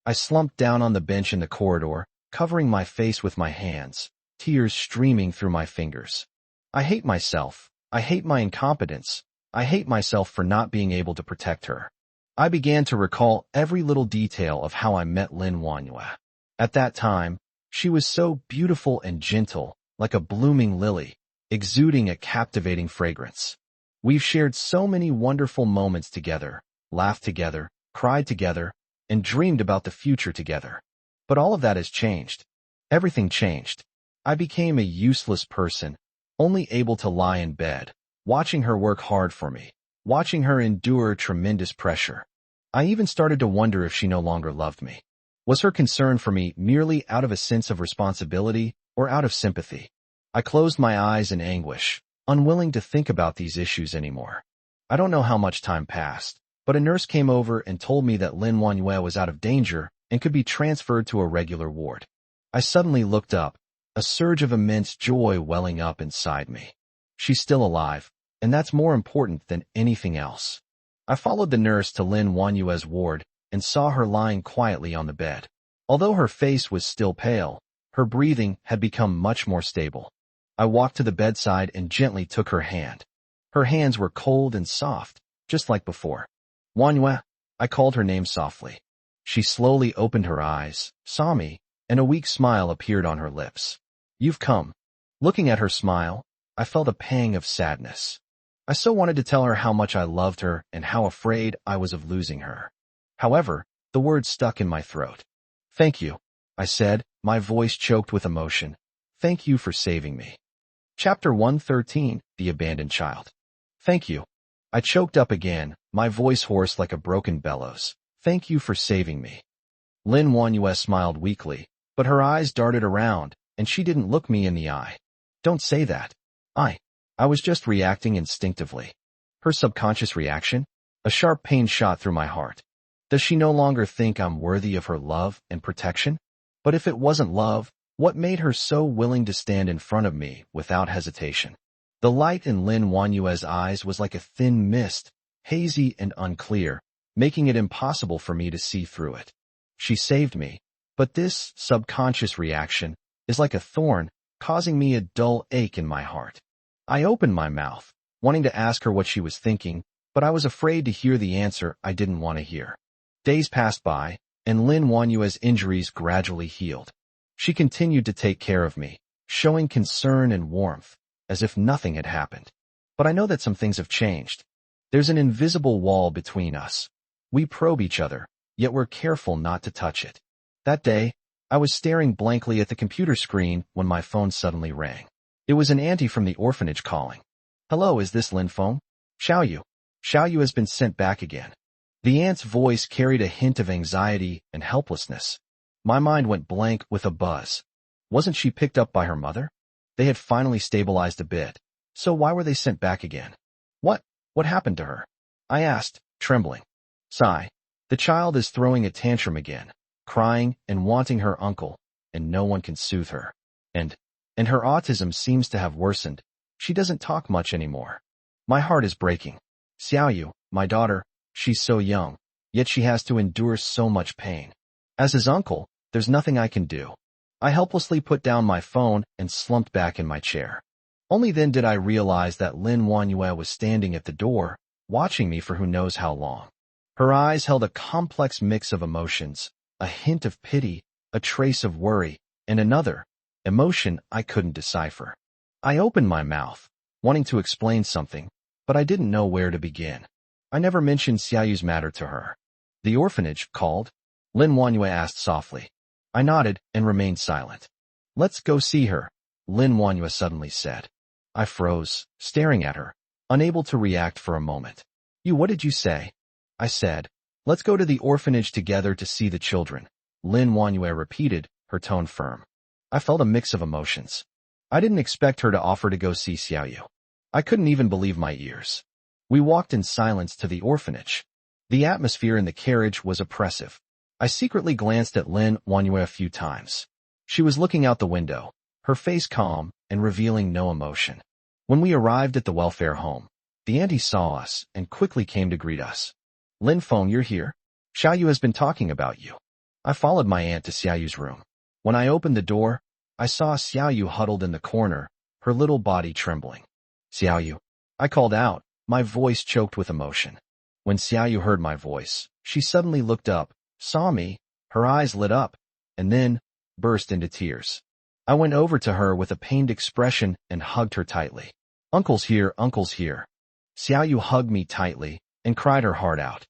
I slumped down on the bench in the corridor, covering my face with my hands, tears streaming through my fingers. I hate myself. I hate my incompetence. I hate myself for not being able to protect her. I began to recall every little detail of how I met Lin Wanyue. At that time, she was so beautiful and gentle, like a blooming lily, exuding a captivating fragrance. We've shared so many wonderful moments together, laughed together, cried together, and dreamed about the future together. But all of that has changed. Everything changed. I became a useless person, only able to lie in bed, watching her work hard for me, watching her endure tremendous pressure. I even started to wonder if she no longer loved me. Was her concern for me merely out of a sense of responsibility or out of sympathy? I closed my eyes in anguish, unwilling to think about these issues anymore. I don't know how much time passed, but a nurse came over and told me that Lin Wanyue was out of danger and could be transferred to a regular ward. I suddenly looked up, a surge of immense joy welling up inside me. She's still alive, and that's more important than anything else. I followed the nurse to Lin Wanyue's ward and saw her lying quietly on the bed. Although her face was still pale, her breathing had become much more stable. I walked to the bedside and gently took her hand. Her hands were cold and soft, just like before. Wanyue, I called her name softly. She slowly opened her eyes, saw me, and a weak smile appeared on her lips. You've come. Looking at her smile, I felt a pang of sadness. I so wanted to tell her how much I loved her and how afraid I was of losing her. However, the words stuck in my throat. Thank you, I said, my voice choked with emotion. Thank you for saving me. Chapter 113, The Abandoned Child. Thank you. I choked up again, my voice hoarse like a broken bellows. Thank you for saving me. Lin Wanyue smiled weakly, but her eyes darted around, and she didn't look me in the eye. Don't say that. I was just reacting instinctively. Her subconscious reaction? A sharp pain shot through my heart. Does she no longer think I'm worthy of her love and protection? But if it wasn't love, what made her so willing to stand in front of me without hesitation? The light in Lin Wanyue's eyes was like a thin mist, hazy and unclear, making it impossible for me to see through it. She saved me, but this subconscious reaction is like a thorn, causing me a dull ache in my heart. I opened my mouth, wanting to ask her what she was thinking, but I was afraid to hear the answer I didn't want to hear. Days passed by, and Lin Wanyue's injuries gradually healed. She continued to take care of me, showing concern and warmth, as if nothing had happened. But I know that some things have changed. There's an invisible wall between us. We probe each other, yet we're careful not to touch it. That day, I was staring blankly at the computer screen when my phone suddenly rang. It was an auntie from the orphanage calling. Hello, is this Lin Feng? Xiaoyu. Xiaoyu has been sent back again. The aunt's voice carried a hint of anxiety and helplessness. My mind went blank with a buzz. Wasn't she picked up by her mother? They had finally stabilized a bit. So why were they sent back again? What happened to her? I asked, trembling. Sigh. The child is throwing a tantrum again, crying and wanting her uncle, and no one can soothe her. And her autism seems to have worsened. She doesn't talk much anymore. My heart is breaking. Xiaoyu, my daughter, she's so young, yet she has to endure so much pain. As his uncle, there's nothing I can do. I helplessly put down my phone and slumped back in my chair. Only then did I realize that Lin Wanyue was standing at the door, watching me for who knows how long. Her eyes held a complex mix of emotions, a hint of pity, a trace of worry, and another emotion I couldn't decipher. I opened my mouth, wanting to explain something, but I didn't know where to begin. I never mentioned Xiaoyu's matter to her. The orphanage called? Lin Wanyue asked softly. I nodded and remained silent. Let's go see her, Lin Wanyue suddenly said. I froze, staring at her, unable to react for a moment. What did you say? I said. Let's go to the orphanage together to see the children, Lin Wanyue repeated, her tone firm. I felt a mix of emotions. I didn't expect her to offer to go see Xiaoyu. I couldn't even believe my ears. We walked in silence to the orphanage. The atmosphere in the carriage was oppressive. I secretly glanced at Lin Wanyue a few times. She was looking out the window, her face calm and revealing no emotion. When we arrived at the welfare home, the auntie saw us and quickly came to greet us. Lin Feng, you're here? Xiaoyu has been talking about you. I followed my aunt to Xiaoyu's room. When I opened the door, I saw Xiaoyu huddled in the corner, her little body trembling. Xiaoyu. I called out, my voice choked with emotion. When Xiaoyu heard my voice, she suddenly looked up, saw me, her eyes lit up, and then burst into tears. I went over to her with a pained expression and hugged her tightly. Uncle's here, uncle's here. Xiaoyu hugged me tightly and cried her heart out.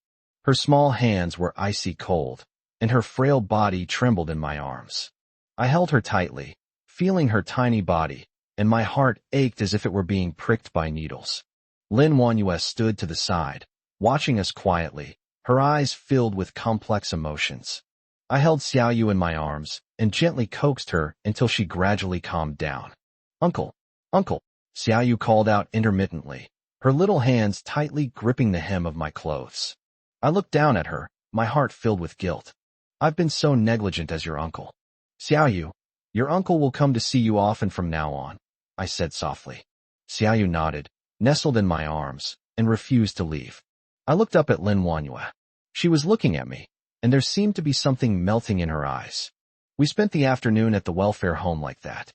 Her small hands were icy cold, and her frail body trembled in my arms. I held her tightly, feeling her tiny body, and my heart ached as if it were being pricked by needles. Lin Wanyue stood to the side, watching us quietly, her eyes filled with complex emotions. I held Xiaoyu in my arms and gently coaxed her until she gradually calmed down. "Uncle, uncle," Xiaoyu called out intermittently, her little hands tightly gripping the hem of my clothes. I looked down at her, my heart filled with guilt. "I've been so negligent as your uncle." "Xiaoyu, your uncle will come to see you often from now on," I said softly. Xiaoyu nodded, nestled in my arms, and refused to leave. I looked up at Lin Wanyue. She was looking at me, and there seemed to be something melting in her eyes. We spent the afternoon at the welfare home like that.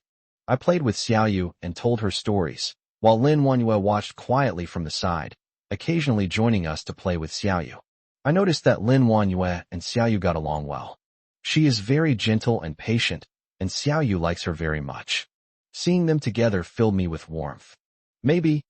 I played with Xiaoyu and told her stories, while Lin Wanyue watched quietly from the side, occasionally joining us to play with Xiaoyu. I noticed that Lin Wanyue and Xiaoyu got along well. She is very gentle and patient, and Xiaoyu likes her very much. Seeing them together filled me with warmth. Maybe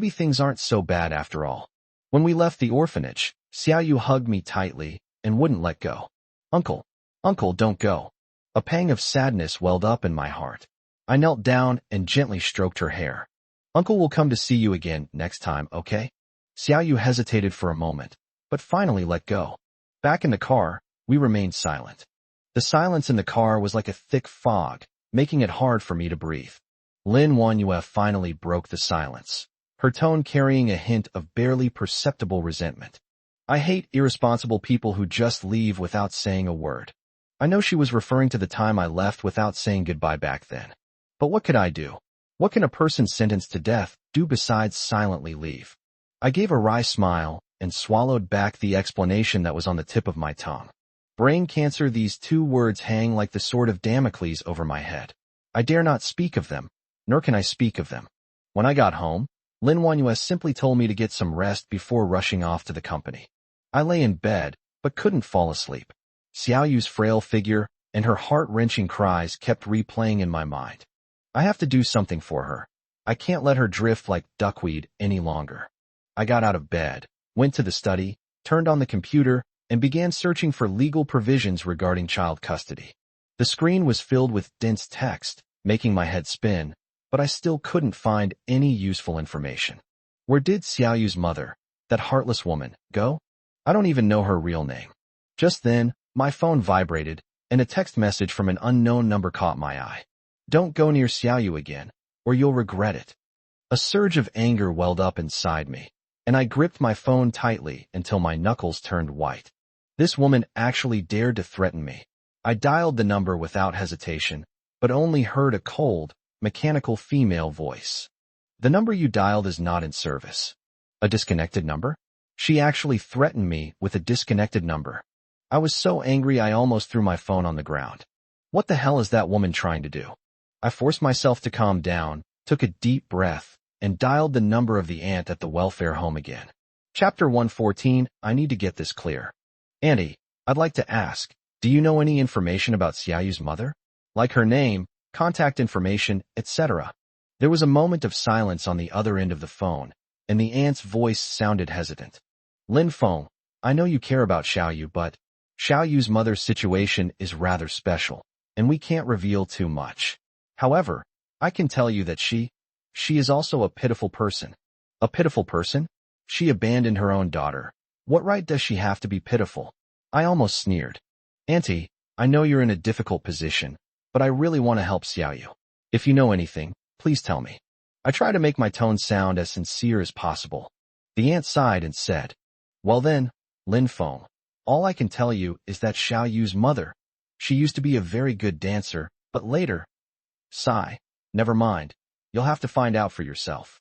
things aren't so bad after all. When we left the orphanage, Xiaoyu hugged me tightly and wouldn't let go. "Uncle, uncle, don't go." A pang of sadness welled up in my heart. I knelt down and gently stroked her hair. "Uncle will come to see you again next time, okay?" Xiaoyu hesitated for a moment, but finally let go. Back in the car, we remained silent. The silence in the car was like a thick fog, making it hard for me to breathe. Lin Wanyue finally broke the silence, her tone carrying a hint of barely perceptible resentment. "I hate irresponsible people who just leave without saying a word." I know she was referring to the time I left without saying goodbye back then. But what could I do? What can a person sentenced to death do besides silently leave? I gave a wry smile and swallowed back the explanation that was on the tip of my tongue. Brain cancer, these two words hang like the sword of Damocles over my head. I dare not speak of them, nor can I speak of them. When I got home, Lin Wanyue simply told me to get some rest before rushing off to the company. I lay in bed, but couldn't fall asleep. Xiaoyu's frail figure and her heart-wrenching cries kept replaying in my mind. I have to do something for her. I can't let her drift like duckweed any longer. I got out of bed, went to the study, turned on the computer, and began searching for legal provisions regarding child custody. The screen was filled with dense text, making my head spin, but I still couldn't find any useful information. Where did Xiaoyu's mother, that heartless woman, go? I don't even know her real name. Just then, my phone vibrated, and a text message from an unknown number caught my eye. "Don't go near Xiaoyu again, or you'll regret it." A surge of anger welled up inside me, and I gripped my phone tightly until my knuckles turned white. This woman actually dared to threaten me. I dialed the number without hesitation, but only heard a cold, mechanical female voice. "The number you dialed is not in service." A disconnected number? She actually threatened me with a disconnected number. I was so angry I almost threw my phone on the ground. What the hell is that woman trying to do? I forced myself to calm down, took a deep breath, and dialed the number of the aunt at the welfare home again. Chapter 114, I need to get this clear. "Auntie, I'd like to ask, do you know any information about Xiaoyu's mother? Like her name, contact information, etc." There was a moment of silence on the other end of the phone, and the aunt's voice sounded hesitant. "Lin Feng, I know you care about Xiaoyu, but Xiaoyu's mother's situation is rather special, and we can't reveal too much. However, I can tell you that she is also a pitiful person." "A pitiful person? She abandoned her own daughter. What right does she have to be pitiful?" I almost sneered. "Auntie, I know you're in a difficult position, but I really want to help Xiaoyu. If you know anything, please tell me." I try to make my tone sound as sincere as possible. The aunt sighed and said, "Well then, Lin Feng, all I can tell you is that Xiaoyu's mother, she used to be a very good dancer, but later—" Sigh. "Never mind. You'll have to find out for yourself."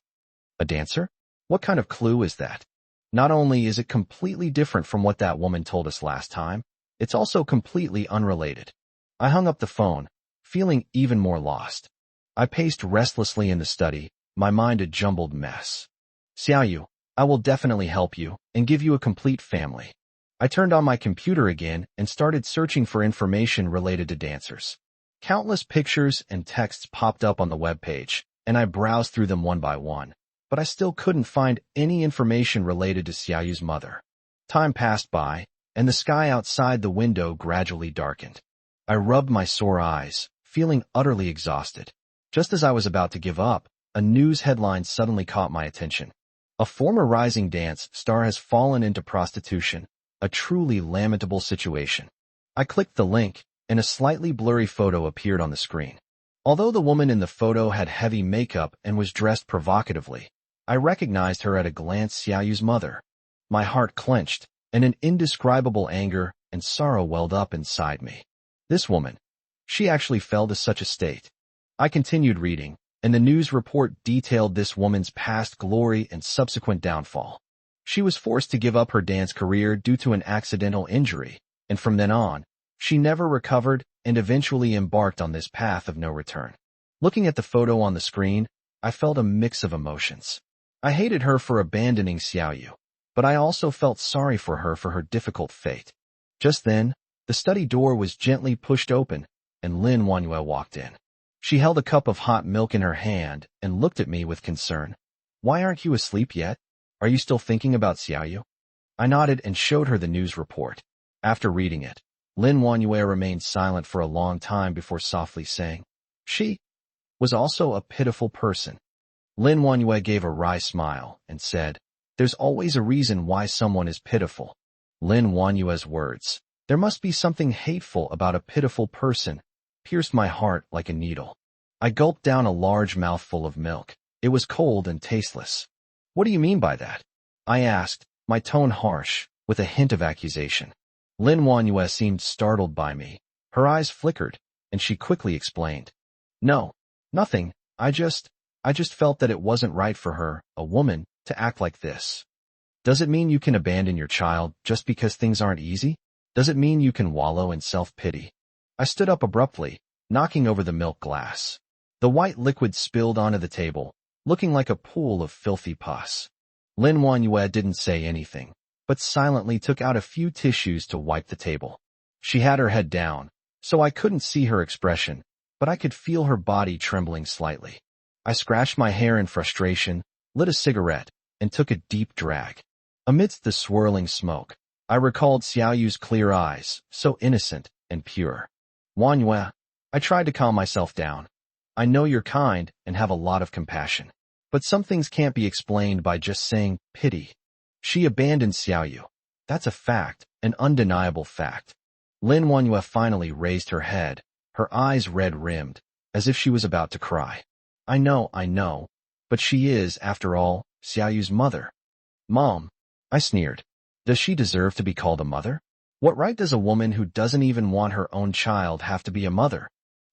"A dancer? What kind of clue is that?" Not only is it completely different from what that woman told us last time, it's also completely unrelated. I hung up the phone, feeling even more lost. I paced restlessly in the study, my mind a jumbled mess. "Xiaoyu, I will definitely help you and give you a complete family." I turned on my computer again and started searching for information related to dancers. Countless pictures and texts popped up on the web page, and I browsed through them one by one, but I still couldn't find any information related to Xiaoyu's mother. Time passed by, and the sky outside the window gradually darkened. I rubbed my sore eyes, feeling utterly exhausted. Just as I was about to give up, a news headline suddenly caught my attention. A former rising dance star has fallen into prostitution, a truly lamentable situation. I clicked the link, and a slightly blurry photo appeared on the screen. Although the woman in the photo had heavy makeup and was dressed provocatively, I recognized her at a glance, Xiaoyu's mother. My heart clenched, and an indescribable anger and sorrow welled up inside me. This woman, she actually fell to such a state. I continued reading, and the news report detailed this woman's past glory and subsequent downfall. She was forced to give up her dance career due to an accidental injury, and from then on, she never recovered and eventually embarked on this path of no return. Looking at the photo on the screen, I felt a mix of emotions. I hated her for abandoning Xiaoyu, but I also felt sorry for her difficult fate. Just then, the study door was gently pushed open, and Lin Wanyue walked in. She held a cup of hot milk in her hand and looked at me with concern. "Why aren't you asleep yet? Are you still thinking about Xiaoyu?" I nodded and showed her the news report. After reading it, Lin Wanyue remained silent for a long time before softly saying, "She was also a pitiful person." Lin Wanyue gave a wry smile and said, "There's always a reason why someone is pitiful." Lin Wanyue's words, "There must be something hateful about a pitiful person," pierced my heart like a needle. I gulped down a large mouthful of milk. It was cold and tasteless. "What do you mean by that?" I asked, my tone harsh, with a hint of accusation. Lin Wanyue seemed startled by me. Her eyes flickered, and she quickly explained. "No, nothing. I just felt that it wasn't right for her, a woman, to act like this." "Does it mean you can abandon your child just because things aren't easy? Does it mean you can wallow in self-pity?" I stood up abruptly, knocking over the milk glass. The white liquid spilled onto the table, looking like a pool of filthy pus. Lin Wanyue didn't say anything, but silently took out a few tissues to wipe the table. She had her head down, so I couldn't see her expression, but I could feel her body trembling slightly. I scratched my hair in frustration, lit a cigarette, and took a deep drag. Amidst the swirling smoke, I recalled Xiaoyu's clear eyes, so innocent and pure. "Wanyue," I tried to calm myself down. "I know you're kind and have a lot of compassion. But some things can't be explained by just saying pity. She abandoned Xiaoyu. That's a fact, an undeniable fact." Lin Wanyue finally raised her head, her eyes red-rimmed, as if she was about to cry. I know, but she is, after all, Xiaoyu's mother." "Mom," I sneered. "Does she deserve to be called a mother? What right does a woman who doesn't even want her own child have to be a mother?"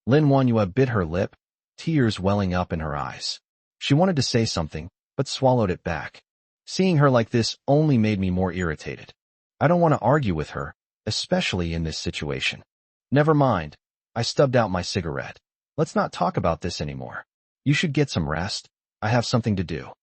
Lin Wanyue bit her lip, tears welling up in her eyes. She wanted to say something, but swallowed it back. Seeing her like this only made me more irritated. I don't want to argue with her, especially in this situation. "Never mind." I stubbed out my cigarette. "Let's not talk about this anymore. You should get some rest. I have something to do."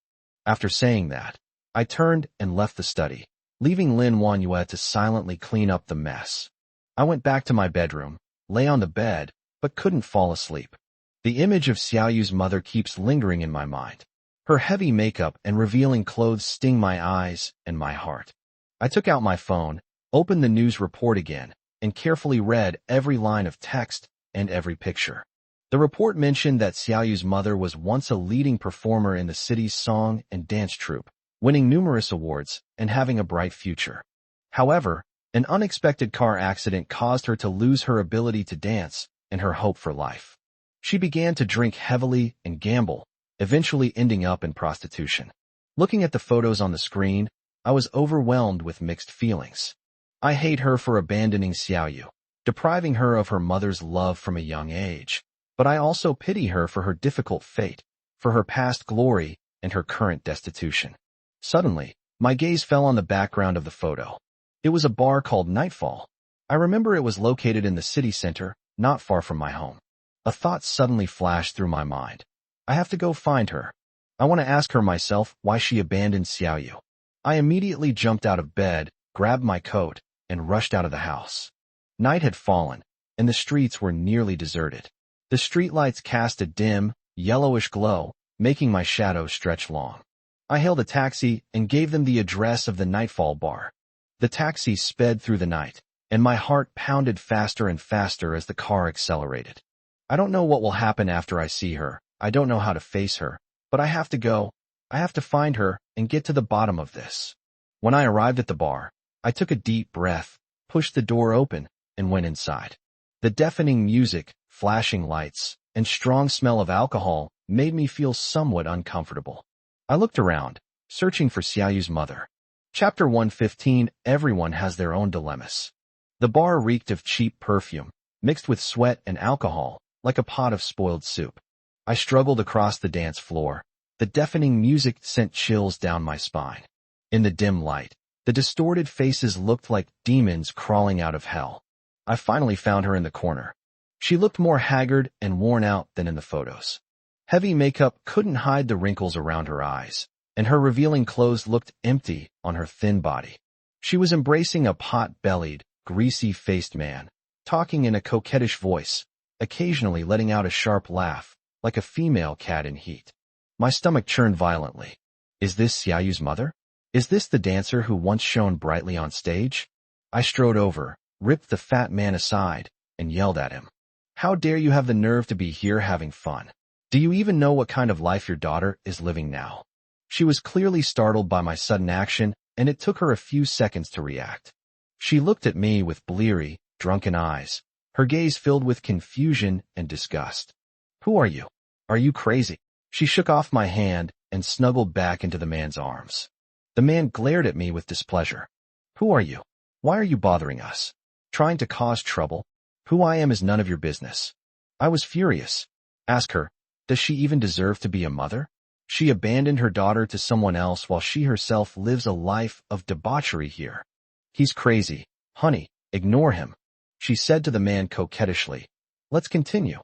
After saying that, I turned and left the study, leaving Lin Wanyue to silently clean up the mess. I went back to my bedroom, lay on the bed, but couldn't fall asleep. The image of Xiaoyu's mother keeps lingering in my mind. Her heavy makeup and revealing clothes sting my eyes and my heart. I took out my phone, opened the news report again, and carefully read every line of text and every picture. The report mentioned that Xiaoyu's mother was once a leading performer in the city's song and dance troupe, winning numerous awards and having a bright future. However, an unexpected car accident caused her to lose her ability to dance and her hope for life. She began to drink heavily and gamble, eventually ending up in prostitution. Looking at the photos on the screen, I was overwhelmed with mixed feelings. I hate her for abandoning Xiaoyu, depriving her of her mother's love from a young age. But I also pity her for her difficult fate, for her past glory and her current destitution. Suddenly, my gaze fell on the background of the photo. It was a bar called Nightfall. I remember it was located in the city center, not far from my home. A thought suddenly flashed through my mind. I have to go find her. I want to ask her myself why she abandoned Xiaoyu. I immediately jumped out of bed, grabbed my coat, and rushed out of the house. Night had fallen, and the streets were nearly deserted. The streetlights cast a dim, yellowish glow, making my shadow stretch long. I hailed a taxi and gave them the address of the Nightfall bar. The taxi sped through the night, and my heart pounded faster and faster as the car accelerated. I don't know what will happen after I see her. I don't know how to face her. But I have to go. I have to find her and get to the bottom of this. When I arrived at the bar, I took a deep breath, pushed the door open, and went inside. The deafening music, flashing lights, and strong smell of alcohol made me feel somewhat uncomfortable. I looked around, searching for Xiaoyu's mother. Chapter 115. Everyone has their own dilemmas. The bar reeked of cheap perfume, mixed with sweat and alcohol, like a pot of spoiled soup. I struggled across the dance floor. The deafening music sent chills down my spine. In the dim light, the distorted faces looked like demons crawling out of hell. I finally found her in the corner. She looked more haggard and worn out than in the photos. Heavy makeup couldn't hide the wrinkles around her eyes, and her revealing clothes looked empty on her thin body. She was embracing a pot-bellied, greasy-faced man, talking in a coquettish voice, occasionally letting out a sharp laugh, like a female cat in heat. My stomach churned violently. Is this Xiaoyu's mother? Is this the dancer who once shone brightly on stage? I strode over, ripped the fat man aside, and yelled at him. How dare you have the nerve to be here having fun? Do you even know what kind of life your daughter is living now? She was clearly startled by my sudden action, and it took her a few seconds to react. She looked at me with bleary, drunken eyes, her gaze filled with confusion and disgust. Who are you? Are you crazy? She shook off my hand and snuggled back into the man's arms. The man glared at me with displeasure. Who are you? Why are you bothering us? Trying to cause trouble? Who I am is none of your business. I was furious. Ask her, does she even deserve to be a mother? She abandoned her daughter to someone else while she herself lives a life of debauchery here. He's crazy. Honey, ignore him. She said to the man coquettishly. Let's continue.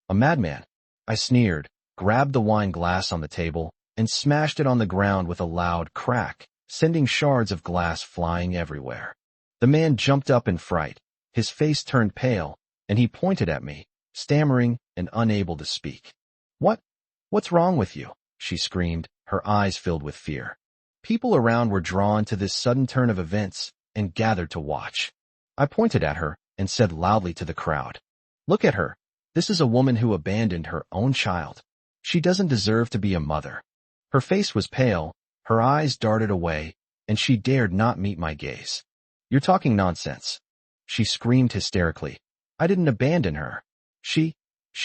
A madman. I sneered, grabbed the wine glass on the table, and smashed it on the ground with a loud crack, sending shards of glass flying everywhere. The man jumped up in fright. His face turned pale, and he pointed at me, stammering and unable to speak. What's wrong with you? She screamed, her eyes filled with fear. People around were drawn to this sudden turn of events and gathered to watch. I pointed at her and said loudly to the crowd, look at her. This is a woman who abandoned her own child. She doesn't deserve to be a mother. Her face was pale, her eyes darted away, and she dared not meet my gaze. You're talking nonsense. She screamed hysterically. I didn't abandon her. She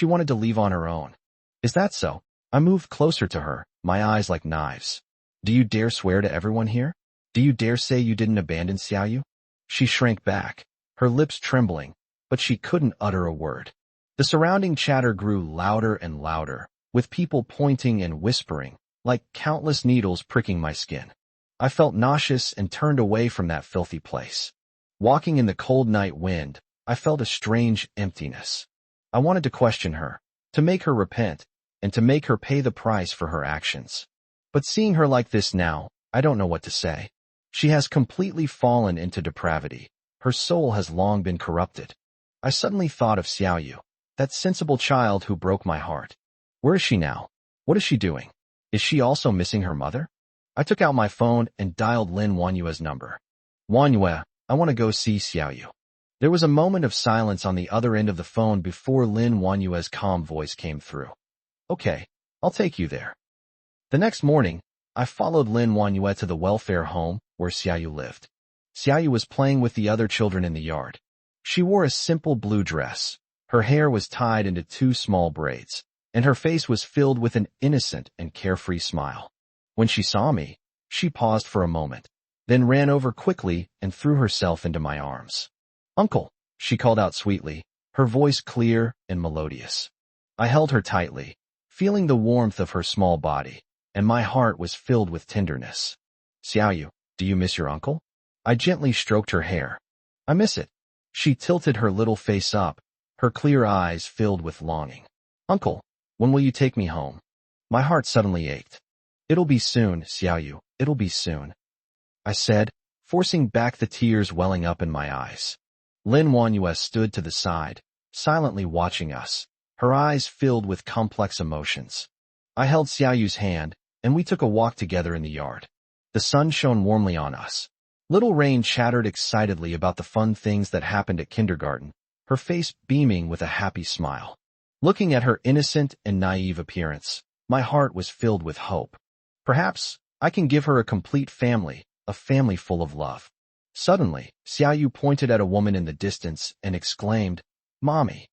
wanted to leave on her own. Is that so? I moved closer to her, my eyes like knives. Do you dare swear to everyone here? Do you dare say you didn't abandon Xiaoyu? She shrank back, her lips trembling, but she couldn't utter a word. The surrounding chatter grew louder and louder, with people pointing and whispering, like countless needles pricking my skin. I felt nauseous and turned away from that filthy place. Walking in the cold night wind, I felt a strange emptiness. I wanted to question her, to make her repent, and to make her pay the price for her actions. But seeing her like this now, I don't know what to say. She has completely fallen into depravity. Her soul has long been corrupted. I suddenly thought of Xiaoyu, that sensible child who broke my heart. Where is she now? What is she doing? Is she also missing her mother? I took out my phone and dialed Lin Wanyue's number. Wanyue, I want to go see Xiaoyu. There was a moment of silence on the other end of the phone before Lin Wanyue's calm voice came through. Okay, I'll take you there. The next morning, I followed Lin Wanyue to the welfare home where Xiaoyu lived. Xiaoyu was playing with the other children in the yard. She wore a simple blue dress. Her hair was tied into 2 small braids, and her face was filled with an innocent and carefree smile. When she saw me, she paused for a moment, then ran over quickly and threw herself into my arms. Uncle, she called out sweetly, her voice clear and melodious. I held her tightly, feeling the warmth of her small body, and my heart was filled with tenderness. Xiaoyu, do you miss your uncle? I gently stroked her hair. I miss it. She tilted her little face up, her clear eyes filled with longing. Uncle, when will you take me home? My heart suddenly ached. It'll be soon, Xiaoyu, it'll be soon, I said, forcing back the tears welling up in my eyes. Lin Wanyue stood to the side, silently watching us, her eyes filled with complex emotions. I held Xiaoyu's hand, and we took a walk together in the yard. The sun shone warmly on us. Little Rain chattered excitedly about the fun things that happened at kindergarten, her face beaming with a happy smile. Looking at her innocent and naive appearance, my heart was filled with hope. Perhaps I can give her a complete family, a family full of love. Suddenly, Xiaoyu pointed at a woman in the distance and exclaimed, "Mommy."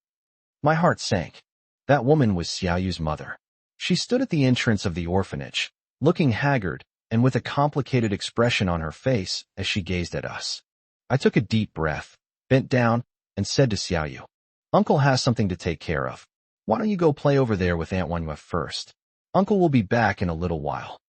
My heart sank. That woman was Xiaoyu's mother. She stood at the entrance of the orphanage, looking haggard and with a complicated expression on her face as she gazed at us. I took a deep breath, bent down, and said to Xiaoyu, "Uncle has something to take care of. Why don't you go play over there with Aunt Wanhua first? Uncle will be back in a little while."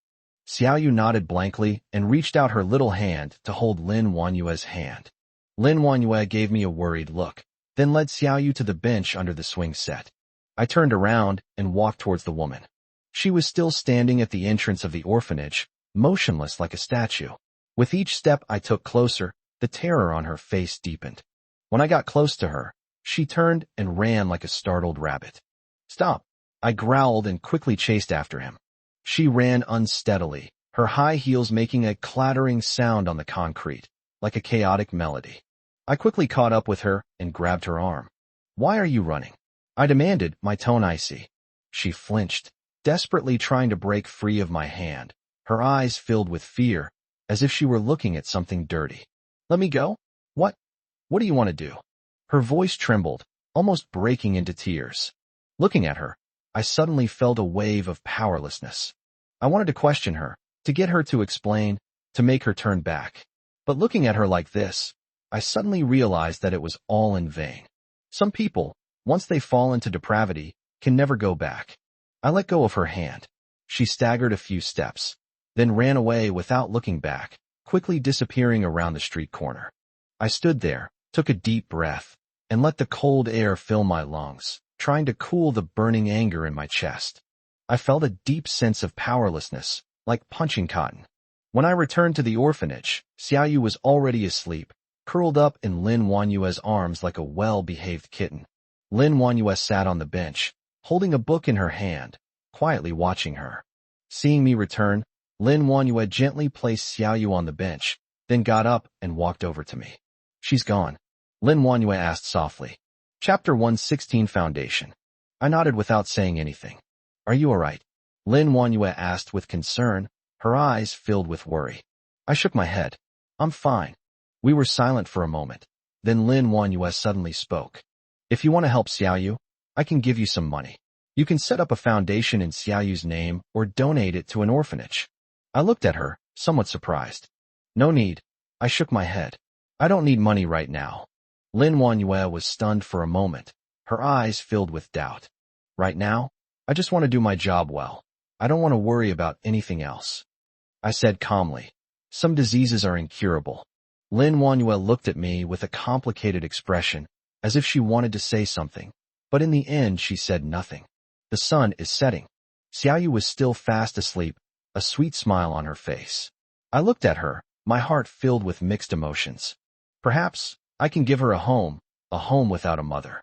Xiaoyu nodded blankly and reached out her little hand to hold Lin Wanhua's hand. Lin Wanhua gave me a worried look, then led Xiaoyu to the bench under the swing set. I turned around and walked towards the woman. She was still standing at the entrance of the orphanage, motionless like a statue. With each step I took closer, the terror on her face deepened. When I got close to her, she turned and ran like a startled rabbit. "Stop!" I growled and quickly chased after him. She ran unsteadily, her high heels making a clattering sound on the concrete, like a chaotic melody. I quickly caught up with her and grabbed her arm. "Why are you running?" I demanded, my tone icy. She flinched, desperately trying to break free of my hand, her eyes filled with fear, as if she were looking at something dirty. "Let me go? What? What do you want to do?" Her voice trembled, almost breaking into tears. Looking at her, I suddenly felt a wave of powerlessness. I wanted to question her, to get her to explain, to make her turn back. But looking at her like this, I suddenly realized that it was all in vain. Some people, once they fall into depravity, can never go back. I let go of her hand. She staggered a few steps, then ran away without looking back, quickly disappearing around the street corner. I stood there, took a deep breath, and let the cold air fill my lungs, trying to cool the burning anger in my chest. I felt a deep sense of powerlessness, like punching cotton. When I returned to the orphanage, Xiaoyu was already asleep, curled up in Lin Wanhua's arms like a well-behaved kitten. Lin Wanhua sat on the bench, holding a book in her hand, quietly watching her. Seeing me return, Lin Wanhua gently placed Xiaoyu on the bench, then got up and walked over to me. "She's gone?" Lin Wanhua asked softly. Chapter 116 Foundation. I nodded without saying anything. "Are you all right?" Lin Wanhua asked with concern, her eyes filled with worry. I shook my head. "I'm fine." We were silent for a moment. Then Lin Wanhua suddenly spoke. "If you want to help Xiaoyu, I can give you some money. You can set up a foundation in Xiaoyu's name or donate it to an orphanage." I looked at her, somewhat surprised. "No need." I shook my head. "I don't need money right now." Lin Wanhua was stunned for a moment, her eyes filled with doubt. "Right now? I just want to do my job well. I don't want to worry about anything else." I said calmly, "Some diseases are incurable." Lin Wanhua looked at me with a complicated expression, as if she wanted to say something, but in the end she said nothing. The sun is setting. Xiaoyu was still fast asleep, a sweet smile on her face. I looked at her, my heart filled with mixed emotions. Perhaps I can give her a home without a mother.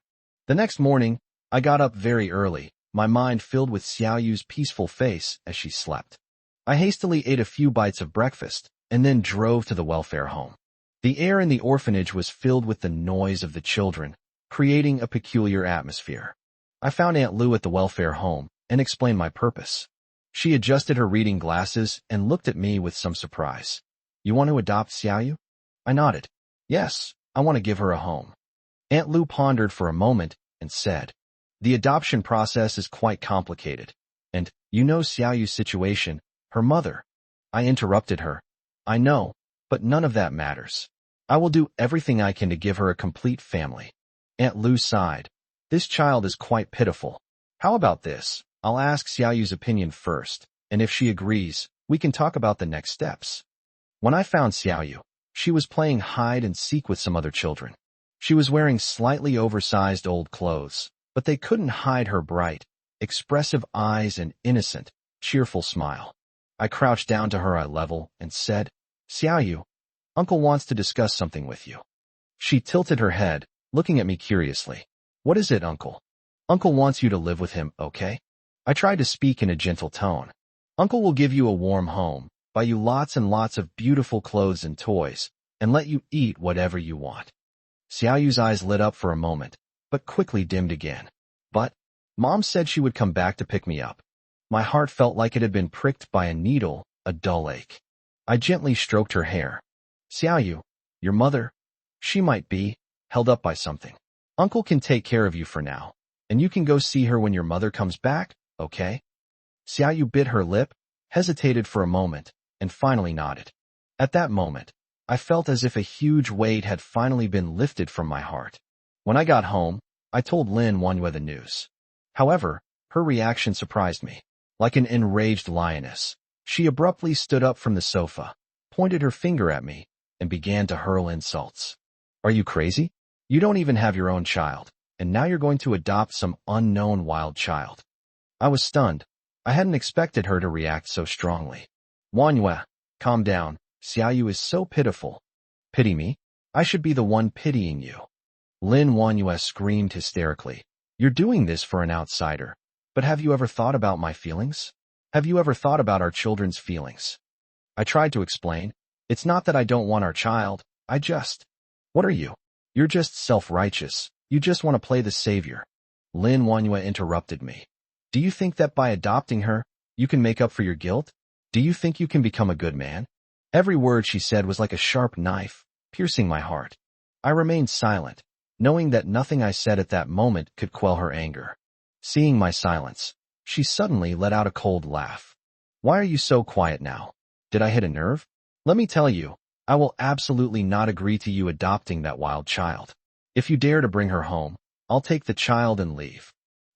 The next morning, I got up very early, my mind filled with Xiaoyu's peaceful face as she slept. I hastily ate a few bites of breakfast, and then drove to the welfare home. The air in the orphanage was filled with the noise of the children, creating a peculiar atmosphere. I found Aunt Lu at the welfare home and explained my purpose. She adjusted her reading glasses and looked at me with some surprise. "You want to adopt Xiaoyu?" I nodded. "Yes, I want to give her a home." Aunt Lu pondered for a moment and said, "The adoption process is quite complicated, and you know Xiaoyu's situation, her mother." I interrupted her. "I know, but none of that matters. I will do everything I can to give her a complete family." Aunt Lu sighed. "This child is quite pitiful. How about this? I'll ask Xiaoyu's opinion first, and if she agrees, we can talk about the next steps." When I found Xiaoyu, she was playing hide and seek with some other children. She was wearing slightly oversized old clothes, but they couldn't hide her bright, expressive eyes and innocent, cheerful smile. I crouched down to her eye level and said, "Xiaoyu, Uncle wants to discuss something with you." She tilted her head, looking at me curiously. "What is it, Uncle?" "Uncle wants you to live with him, okay?" I tried to speak in a gentle tone. "Uncle will give you a warm home, buy you lots and lots of beautiful clothes and toys, and let you eat whatever you want." Xiaoyu's eyes lit up for a moment, but quickly dimmed again. "But Mom said she would come back to pick me up. My heart felt like it had been pricked by a needle, a dull ache. I gently stroked her hair. Xiaoyu, your mother? She might be held up by something. Uncle can take care of you for now, and you can go see her when your mother comes back, okay? Xiaoyu bit her lip, hesitated for a moment, and finally nodded. At that moment, I felt as if a huge weight had finally been lifted from my heart. When I got home, I told Lin Wanyue the news. However, her reaction surprised me. Like an enraged lioness, she abruptly stood up from the sofa, pointed her finger at me, and began to hurl insults. Are you crazy? You don't even have your own child, and now you're going to adopt some unknown wild child. I was stunned. I hadn't expected her to react so strongly. Wanyue, calm down. Xiaoyu is so pitiful. Pity me? I should be the one pitying you. Lin Wanyue screamed hysterically. You're doing this for an outsider. But have you ever thought about my feelings? Have you ever thought about our children's feelings? I tried to explain. It's not that I don't want our child. What are you? You're just self-righteous. You just want to play the savior. Lin Wanyue interrupted me. Do you think that by adopting her, you can make up for your guilt? Do you think you can become a good man? Every word she said was like a sharp knife, piercing my heart. I remained silent, knowing that nothing I said at that moment could quell her anger. Seeing my silence, she suddenly let out a cold laugh. Why are you so quiet now? Did I hit a nerve? Let me tell you, I will absolutely not agree to you adopting that wild child. If you dare to bring her home, I'll take the child and leave.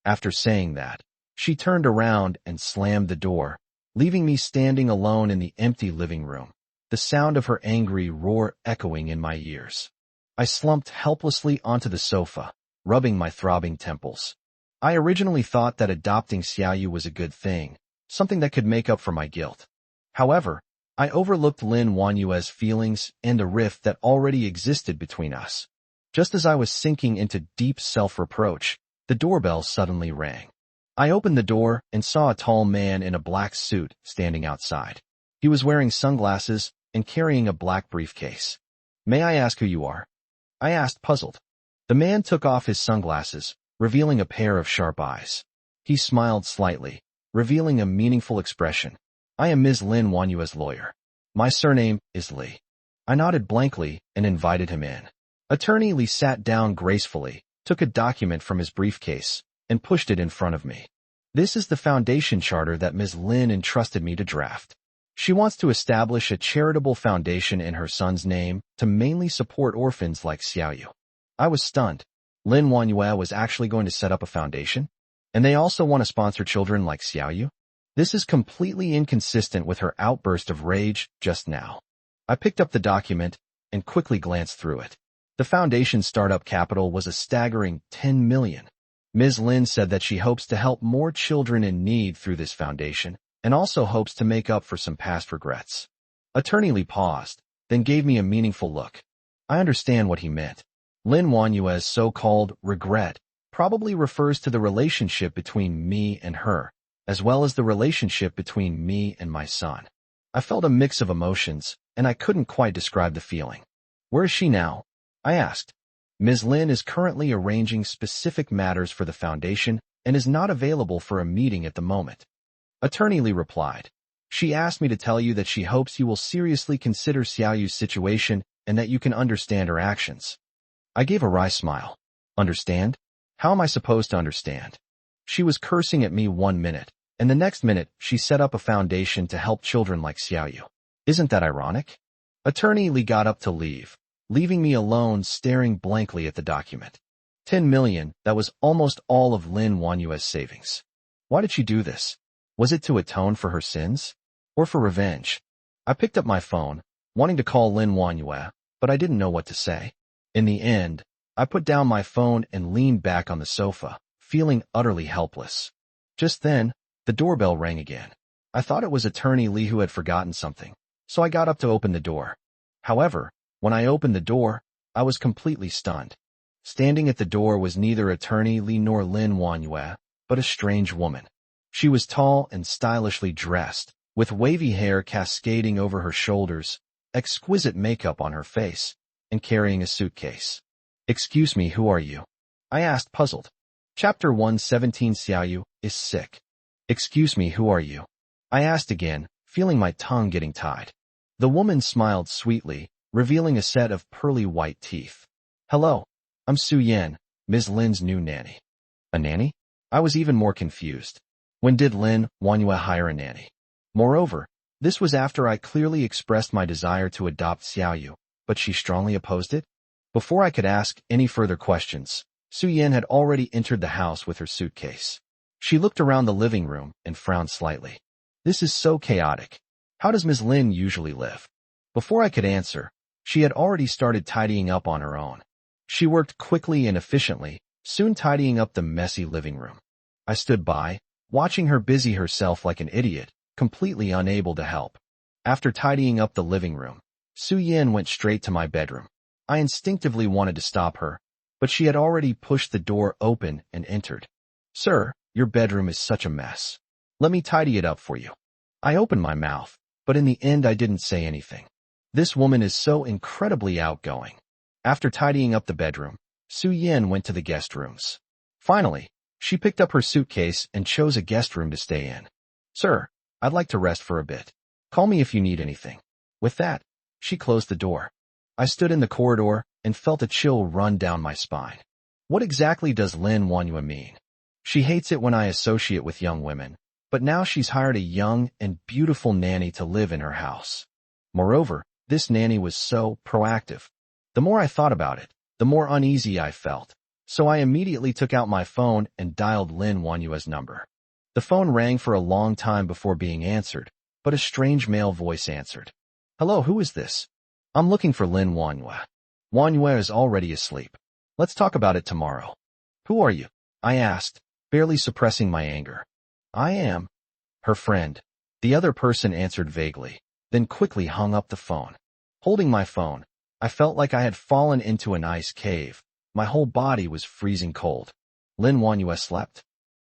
After saying that, she turned around and slammed the door, leaving me standing alone in the empty living room, the sound of her angry roar echoing in my ears. I slumped helplessly onto the sofa, rubbing my throbbing temples. I originally thought that adopting Xiaoyu was a good thing, something that could make up for my guilt. However, I overlooked Lin Wanyue's feelings and a rift that already existed between us. Just as I was sinking into deep self-reproach, the doorbell suddenly rang. I opened the door and saw a tall man in a black suit standing outside. He was wearing sunglasses and carrying a black briefcase. May I ask who you are? I asked, puzzled. The man took off his sunglasses, revealing a pair of sharp eyes. He smiled slightly, revealing a meaningful expression. I am Ms. Lin Wanyue's lawyer. My surname is Li. I nodded blankly and invited him in. Attorney Li sat down gracefully, took a document from his briefcase, and pushed it in front of me. This is the foundation charter that Ms. Lin entrusted me to draft. She wants to establish a charitable foundation in her son's name to mainly support orphans like Xiaoyu. I was stunned. Lin Wanyue was actually going to set up a foundation? And they also want to sponsor children like Xiaoyu? This is completely inconsistent with her outburst of rage just now. I picked up the document and quickly glanced through it. The foundation's startup capital was a staggering 10 million. Ms. Lin said that she hopes to help more children in need through this foundation and also hopes to make up for some past regrets. Attorney Li paused, then gave me a meaningful look. I understand what he meant. Lin Wanyue's so-called regret probably refers to the relationship between me and her, as well as the relationship between me and my son. I felt a mix of emotions, and I couldn't quite describe the feeling. Where is she now? I asked. Ms. Lin is currently arranging specific matters for the foundation and is not available for a meeting at the moment. Attorney Li replied. She asked me to tell you that she hopes you will seriously consider Xiaoyu's situation and that you can understand her actions. I gave a wry smile. Understand? How am I supposed to understand? She was cursing at me 1 minute, and the next minute she set up a foundation to help children like Xiaoyu. Isn't that ironic? Attorney Li got up to leave, leaving me alone staring blankly at the document. 10 million, that was almost all of Lin Wanyue's savings. Why did she do this? Was it to atone for her sins? Or for revenge? I picked up my phone, wanting to call Lin Wanyue, but I didn't know what to say. In the end, I put down my phone and leaned back on the sofa, feeling utterly helpless. Just then, the doorbell rang again. I thought it was Attorney Li who had forgotten something, so I got up to open the door. However, when I opened the door, I was completely stunned. Standing at the door was neither Attorney Li nor Lin Wanyue, but a strange woman. She was tall and stylishly dressed, with wavy hair cascading over her shoulders, exquisite makeup on her face, and carrying a suitcase. Excuse me, who are you? I asked, puzzled. Chapter 117. Xiaoyu is sick. Excuse me, who are you? I asked again, feeling my tongue getting tied. The woman smiled sweetly, revealing a set of pearly white teeth. Hello, I'm Su Yan, Ms. Lin's new nanny. A nanny? I was even more confused. When did Lin Wanyue hire a nanny? Moreover, this was after I clearly expressed my desire to adopt Xiaoyu, but she strongly opposed it? Before I could ask any further questions, Su Yan had already entered the house with her suitcase. She looked around the living room and frowned slightly. This is so chaotic. How does Ms. Lin usually live? Before I could answer, she had already started tidying up on her own. She worked quickly and efficiently, soon tidying up the messy living room. I stood by, watching her busy herself like an idiot, completely unable to help. After tidying up the living room, Su Yan went straight to my bedroom. I instinctively wanted to stop her, but she had already pushed the door open and entered. Sir, your bedroom is such a mess. Let me tidy it up for you. I opened my mouth, but in the end I didn't say anything. This woman is so incredibly outgoing. After tidying up the bedroom, Su Yan went to the guest rooms. Finally, she picked up her suitcase and chose a guest room to stay in. Sir, I'd like to rest for a bit. Call me if you need anything. With that, she closed the door. I stood in the corridor and felt a chill run down my spine. What exactly does Lin Wanyue mean? She hates it when I associate with young women, but now she's hired a young and beautiful nanny to live in her house. Moreover, this nanny was so proactive. The more I thought about it, the more uneasy I felt, so I immediately took out my phone and dialed Lin Wanyue's number. The phone rang for a long time before being answered, but a strange male voice answered. Hello, who is this? I'm looking for Lin Wanyue. Wanyue is already asleep. Let's talk about it tomorrow. Who are you? I asked, barely suppressing my anger. I am her friend. The other person answered vaguely, then quickly hung up the phone. Holding my phone, I felt like I had fallen into an ice cave. My whole body was freezing cold. Lin Wanyue slept?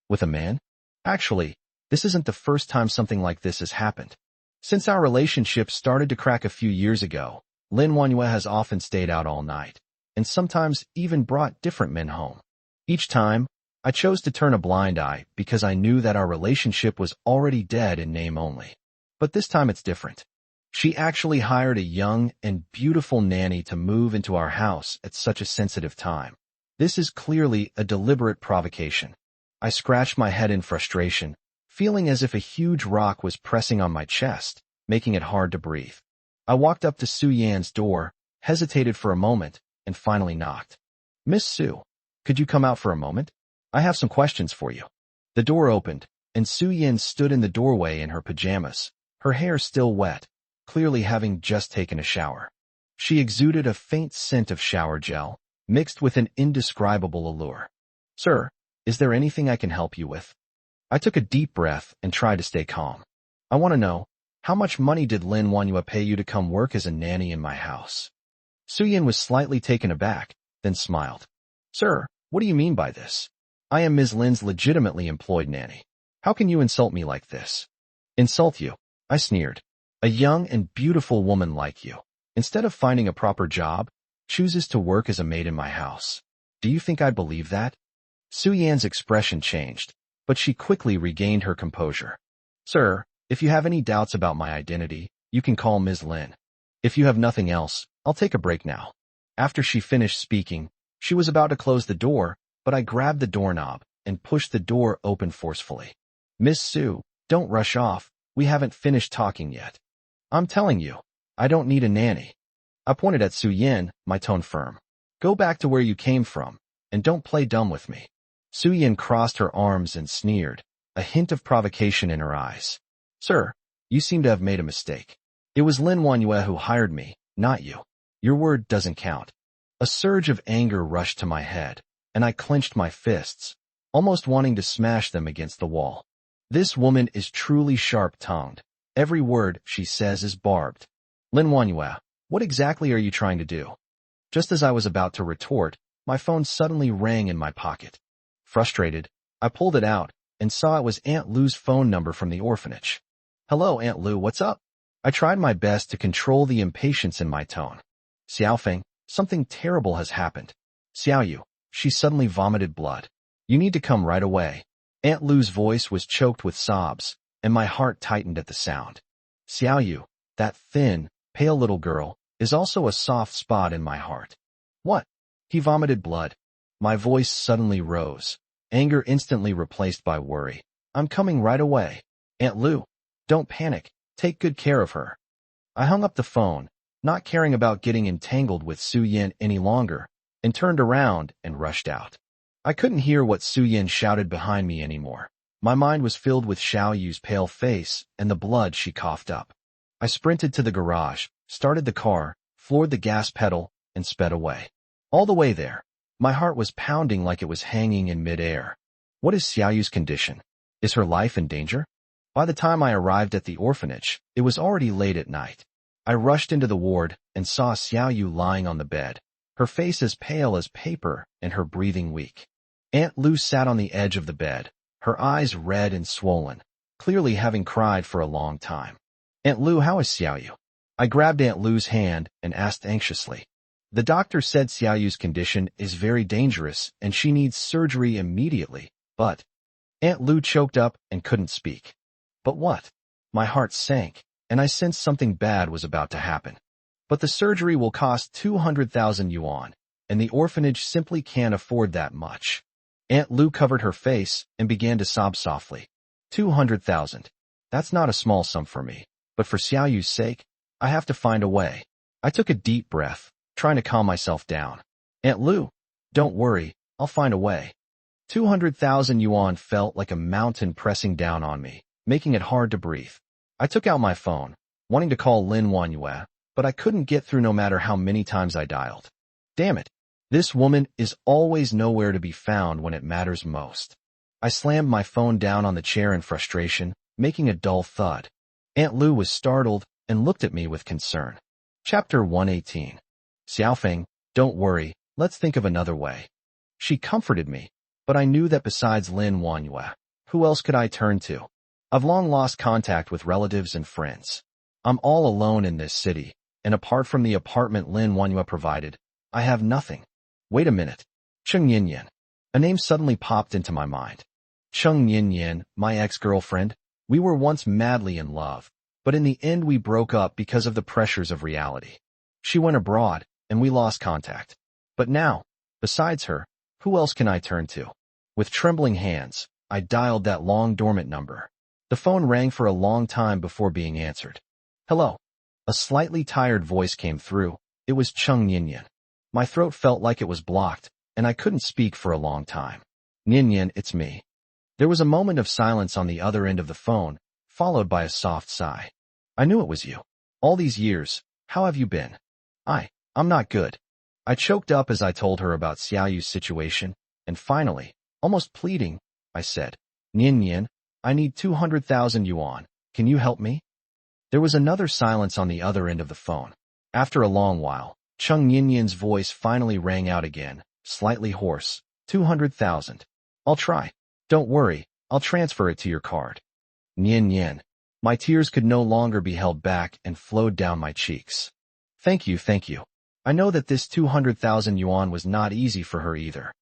With a man? Actually, this isn't the first time something like this has happened. Since our relationship started to crack a few years ago, Lin Wanyue has often stayed out all night, and sometimes even brought different men home. Each time, I chose to turn a blind eye because I knew that our relationship was already dead in name only. But this time it's different. She actually hired a young and beautiful nanny to move into our house at such a sensitive time. This is clearly a deliberate provocation. I scratched my head in frustration, feeling as if a huge rock was pressing on my chest, making it hard to breathe. I walked up to Su Yan's door, hesitated for a moment, and finally knocked. Miss Su, could you come out for a moment? I have some questions for you. The door opened, and Su Yan stood in the doorway in her pajamas, her hair still wet, clearly having just taken a shower. She exuded a faint scent of shower gel, mixed with an indescribable allure. Sir, is there anything I can help you with? I took a deep breath and tried to stay calm. I want to know, how much money did Lin Wanyue pay you to come work as a nanny in my house? Su Yan was slightly taken aback, then smiled. Sir, what do you mean by this? I am Ms. Lin's legitimately employed nanny. How can you insult me like this? Insult you? I sneered. A young and beautiful woman like you, instead of finding a proper job, chooses to work as a maid in my house. Do you think I'd believe that? Su Yan's expression changed, but she quickly regained her composure. Sir, if you have any doubts about my identity, you can call Ms. Lin. If you have nothing else, I'll take a break now. After she finished speaking, she was about to close the door, but I grabbed the doorknob and pushed the door open forcefully. Miss Su, don't rush off, we haven't finished talking yet. I'm telling you, I don't need a nanny. I pointed at Su Yan, my tone firm. Go back to where you came from, and don't play dumb with me. Su Yan crossed her arms and sneered, a hint of provocation in her eyes. Sir, you seem to have made a mistake. It was Lin Wanyue who hired me, not you. Your word doesn't count. A surge of anger rushed to my head, and I clenched my fists, almost wanting to smash them against the wall. This woman is truly sharp-tongued. Every word she says is barbed. Lin Wanyue, what exactly are you trying to do? Just as I was about to retort, my phone suddenly rang in my pocket. Frustrated, I pulled it out and saw it was Aunt Lu's phone number from the orphanage. Hello, Aunt Lu, what's up? I tried my best to control the impatience in my tone. Xiaofeng, something terrible has happened. Xiaoyu, she suddenly vomited blood. You need to come right away. Aunt Lu's voice was choked with sobs, and my heart tightened at the sound. Xiaoyu, that thin, pale little girl, is also a soft spot in my heart. What? He vomited blood. My voice suddenly rose, anger instantly replaced by worry. I'm coming right away. Aunt Lu, don't panic. Take good care of her. I hung up the phone, not caring about getting entangled with Su Yin any longer, and turned around and rushed out. I couldn't hear what Su Yin shouted behind me anymore. My mind was filled with Xiaoyu's pale face and the blood she coughed up. I sprinted to the garage, started the car, floored the gas pedal, and sped away. All the way there, my heart was pounding like it was hanging in midair. What is Xiaoyu's condition? Is her life in danger? By the time I arrived at the orphanage, it was already late at night. I rushed into the ward and saw Xiaoyu lying on the bed, her face as pale as paper and her breathing weak. Aunt Lu sat on the edge of the bed, her eyes red and swollen, clearly having cried for a long time. Aunt Lu, how is Xiaoyu? I grabbed Aunt Lu's hand and asked anxiously. The doctor said Xiaoyu's condition is very dangerous and she needs surgery immediately, but... Aunt Lu choked up and couldn't speak. But what? My heart sank, and I sensed something bad was about to happen. But the surgery will cost 200,000 yuan, and the orphanage simply can't afford that much. Aunt Lu covered her face and began to sob softly. 200,000. That's not a small sum for me, but for Xiaoyu's sake, I have to find a way. I took a deep breath, trying to calm myself down. Aunt Lu, don't worry, I'll find a way. 200,000 yuan felt like a mountain pressing down on me, making it hard to breathe. I took out my phone, wanting to call Lin Wanyue, but I couldn't get through no matter how many times I dialed. Damn it. This woman is always nowhere to be found when it matters most. I slammed my phone down on the chair in frustration, making a dull thud. Aunt Lu was startled and looked at me with concern. Chapter 118. Xiaofeng, don't worry, let's think of another way. She comforted me, but I knew that besides Lin Wanyue, who else could I turn to? I've long lost contact with relatives and friends. I'm all alone in this city, and apart from the apartment Lin Wanyue provided, I have nothing. Wait a minute. Cheng Yinyan. A name suddenly popped into my mind. Cheng Yinyan, my ex-girlfriend. We were once madly in love, but in the end we broke up because of the pressures of reality. She went abroad, and we lost contact. But now, besides her, who else can I turn to? With trembling hands, I dialed that long dormant number. The phone rang for a long time before being answered. Hello. A slightly tired voice came through. It was Cheng Yinyan. My throat felt like it was blocked, and I couldn't speak for a long time. Yinyan, it's me. There was a moment of silence on the other end of the phone, followed by a soft sigh. I knew it was you. All these years, how have you been? I'm not good. I choked up as I told her about Xiaoyu's situation, and finally, almost pleading, I said, Yinyan, I need 200,000 yuan. Can you help me? There was another silence on the other end of the phone. After a long while, Cheng Yinyan's voice finally rang out again, slightly hoarse. 200,000. I'll try. Don't worry, I'll transfer it to your card. Yinyan. My tears could no longer be held back and flowed down my cheeks. Thank you, thank you. I know that this 200,000 yuan was not easy for her either.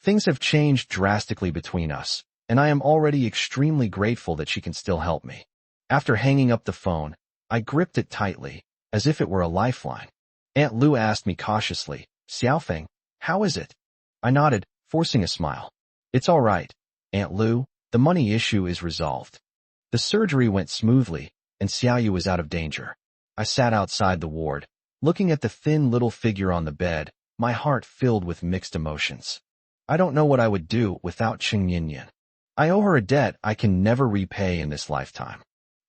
Things have changed drastically between us, and I am already extremely grateful that she can still help me. After hanging up the phone, I gripped it tightly, as if it were a lifeline. Aunt Lu asked me cautiously, Xiaofeng, how is it? I nodded, forcing a smile. It's all right, Aunt Lu, the money issue is resolved. The surgery went smoothly, and Xiaoyu was out of danger. I sat outside the ward, looking at the thin little figure on the bed, my heart filled with mixed emotions. I don't know what I would do without Cheng Yinyan. I owe her a debt I can never repay in this lifetime.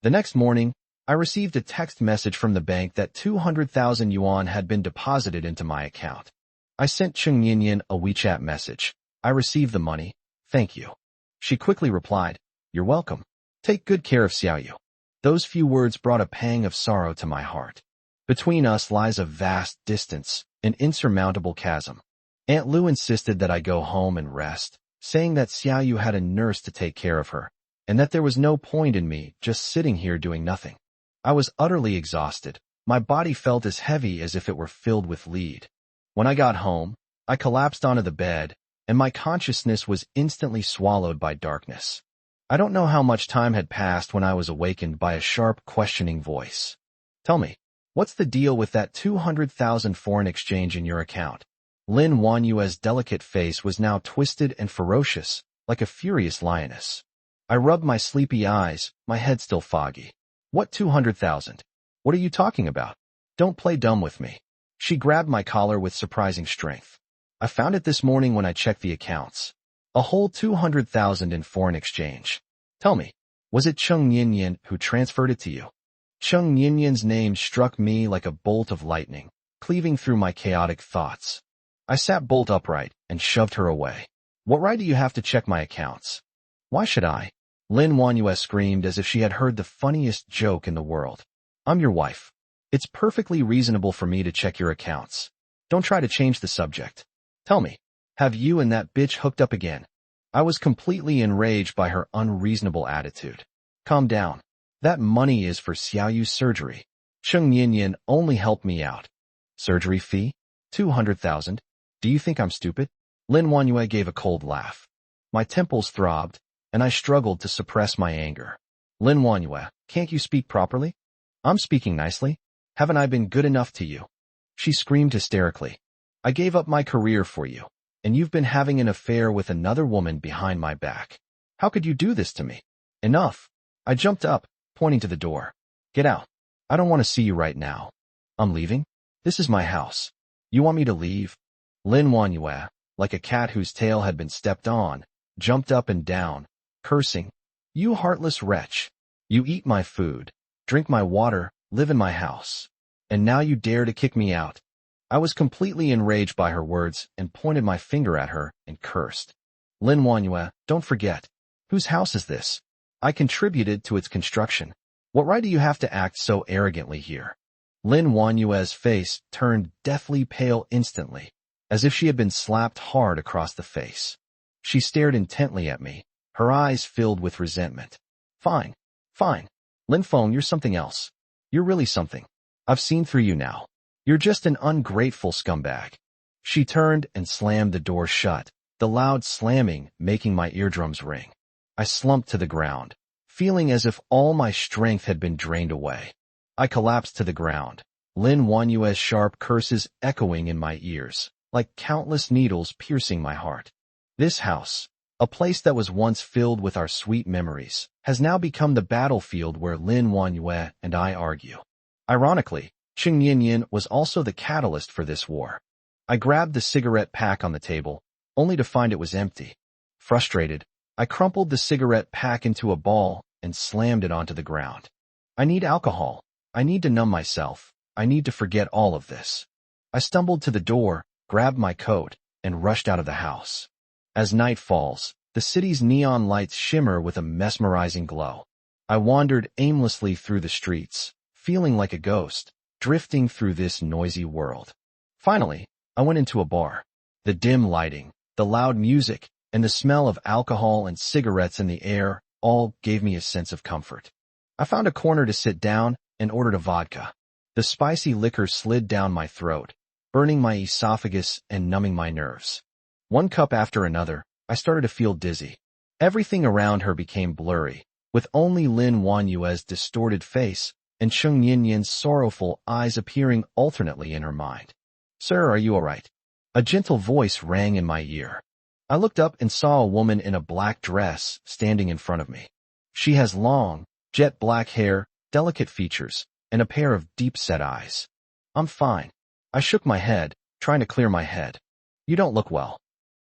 The next morning, I received a text message from the bank that 200,000 yuan had been deposited into my account. I sent Cheng Yinyan a WeChat message. I received the money. Thank you. She quickly replied, You're welcome. Take good care of Xiaoyu. Those few words brought a pang of sorrow to my heart. Between us lies a vast distance, an insurmountable chasm. Aunt Lu insisted that I go home and rest, saying that Xiaoyu had a nurse to take care of her, and that there was no point in me just sitting here doing nothing. I was utterly exhausted. My body felt as heavy as if it were filled with lead. When I got home, I collapsed onto the bed, and my consciousness was instantly swallowed by darkness. I don't know how much time had passed when I was awakened by a sharp, questioning voice. Tell me, what's the deal with that 200,000 foreign exchange in your account? Lin Wanyue's delicate face was now twisted and ferocious, like a furious lioness. I rubbed my sleepy eyes, my head still foggy. What 200,000? What are you talking about? Don't play dumb with me. She grabbed my collar with surprising strength. I found it this morning when I checked the accounts. A whole 200,000 in foreign exchange. Tell me, was it Cheng Yinyan who transferred it to you? Cheng Yinyan's name struck me like a bolt of lightning, cleaving through my chaotic thoughts. I sat bolt upright and shoved her away. What right do you have to check my accounts? Why should I? Lin Wanyue screamed as if she had heard the funniest joke in the world. I'm your wife. It's perfectly reasonable for me to check your accounts. Don't try to change the subject. Tell me, have you and that bitch hooked up again? I was completely enraged by her unreasonable attitude. Calm down. That money is for Xiaoyu's surgery. Cheng Yinyan only helped me out. Surgery fee? 200,000? Do you think I'm stupid? Lin Wanyue gave a cold laugh. My temples throbbed, and I struggled to suppress my anger. Lin Wanyue, can't you speak properly? I'm speaking nicely. Haven't I been good enough to you? She screamed hysterically. I gave up my career for you, and you've been having an affair with another woman behind my back. How could you do this to me? Enough. I jumped up, pointing to the door. Get out. I don't want to see you right now. I'm leaving? This is my house. You want me to leave? Lin Wanyue, like a cat whose tail had been stepped on, jumped up and down, cursing. You heartless wretch. You eat my food, drink my water, live in my house. And now you dare to kick me out. I was completely enraged by her words and pointed my finger at her and cursed. Lin Wanyue, don't forget. Whose house is this? I contributed to its construction. What right do you have to act so arrogantly here? Lin Wanyue's face turned deathly pale instantly, as if she had been slapped hard across the face. She stared intently at me, her eyes filled with resentment. Fine. Lin Feng, you're something else. You're really something. I've seen through you now. You're just an ungrateful scumbag. She turned and slammed the door shut, the loud slamming making my eardrums ring. I slumped to the ground, feeling as if all my strength had been drained away. I collapsed to the ground, Lin Wanyue's sharp curses echoing in my ears, like countless needles piercing my heart. This house, a place that was once filled with our sweet memories, has now become the battlefield where Lin Wanyue and I argue. Ironically, Cheng Yinyan was also the catalyst for this war. I grabbed the cigarette pack on the table, only to find it was empty. Frustrated, I crumpled the cigarette pack into a ball and slammed it onto the ground. I need alcohol. I need to numb myself. I need to forget all of this. I stumbled to the door, grabbed my coat, and rushed out of the house. As night falls, the city's neon lights shimmer with a mesmerizing glow. I wandered aimlessly through the streets, feeling like a ghost, drifting through this noisy world. Finally, I went into a bar. The dim lighting, the loud music, and the smell of alcohol and cigarettes in the air all gave me a sense of comfort. I found a corner to sit down and ordered a vodka. The spicy liquor slid down my throat, burning my esophagus and numbing my nerves. One cup after another, I started to feel dizzy. Everything around her became blurry, with only Lin Wanyue's distorted face and Cheng Yinyan's sorrowful eyes appearing alternately in her mind. Sir, are you all right? A gentle voice rang in my ear. I looked up and saw a woman in a black dress standing in front of me. She has long, jet black hair, delicate features, and a pair of deep-set eyes. I'm fine. I shook my head, trying to clear my head. You don't look well.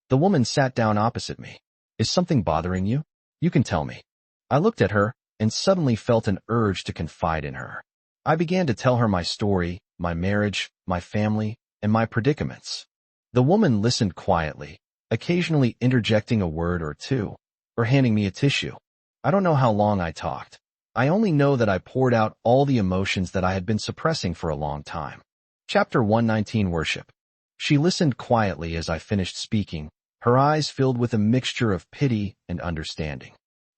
The woman sat down opposite me. Is something bothering you? You can tell me. I looked at her and suddenly felt an urge to confide in her. I began to tell her my story, my marriage, my family, and my predicaments. The woman listened quietly, occasionally interjecting a word or two, or handing me a tissue. I don't know how long I talked. I only know that I poured out all the emotions that I had been suppressing for a long time. Chapter 119 Worship. She listened quietly as I finished speaking, her eyes filled with a mixture of pity and understanding.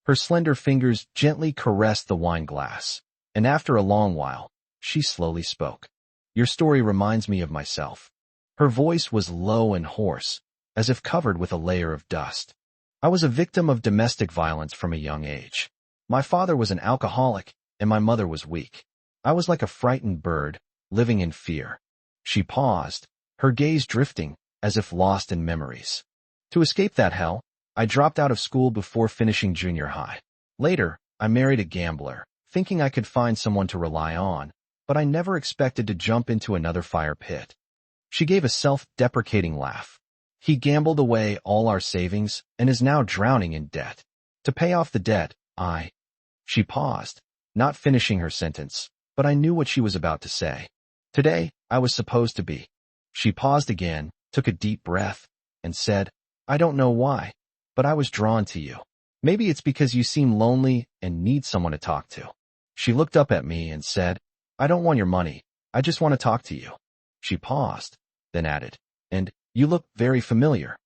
Her slender fingers gently caressed the wine glass, and after a long while, she slowly spoke. Your story reminds me of myself. Her voice was low and hoarse, as if covered with a layer of dust. I was a victim of domestic violence from a young age. My father was an alcoholic, and my mother was weak. I was like a frightened bird, living in fear. She paused, her gaze drifting, as if lost in memories. To escape that hell, I dropped out of school before finishing junior high. Later, I married a gambler, thinking I could find someone to rely on, but I never expected to jump into another fire pit. She gave a self-deprecating laugh. He gambled away all our savings and is now drowning in debt. To pay off the debt, She paused, not finishing her sentence, but I knew what she was about to say. Today, I was supposed to be. She paused again, took a deep breath, and said, I don't know why, but I was drawn to you. Maybe it's because you seem lonely and need someone to talk to. She looked up at me and said, I don't want your money, I just want to talk to you. She paused, then added, and you look very familiar.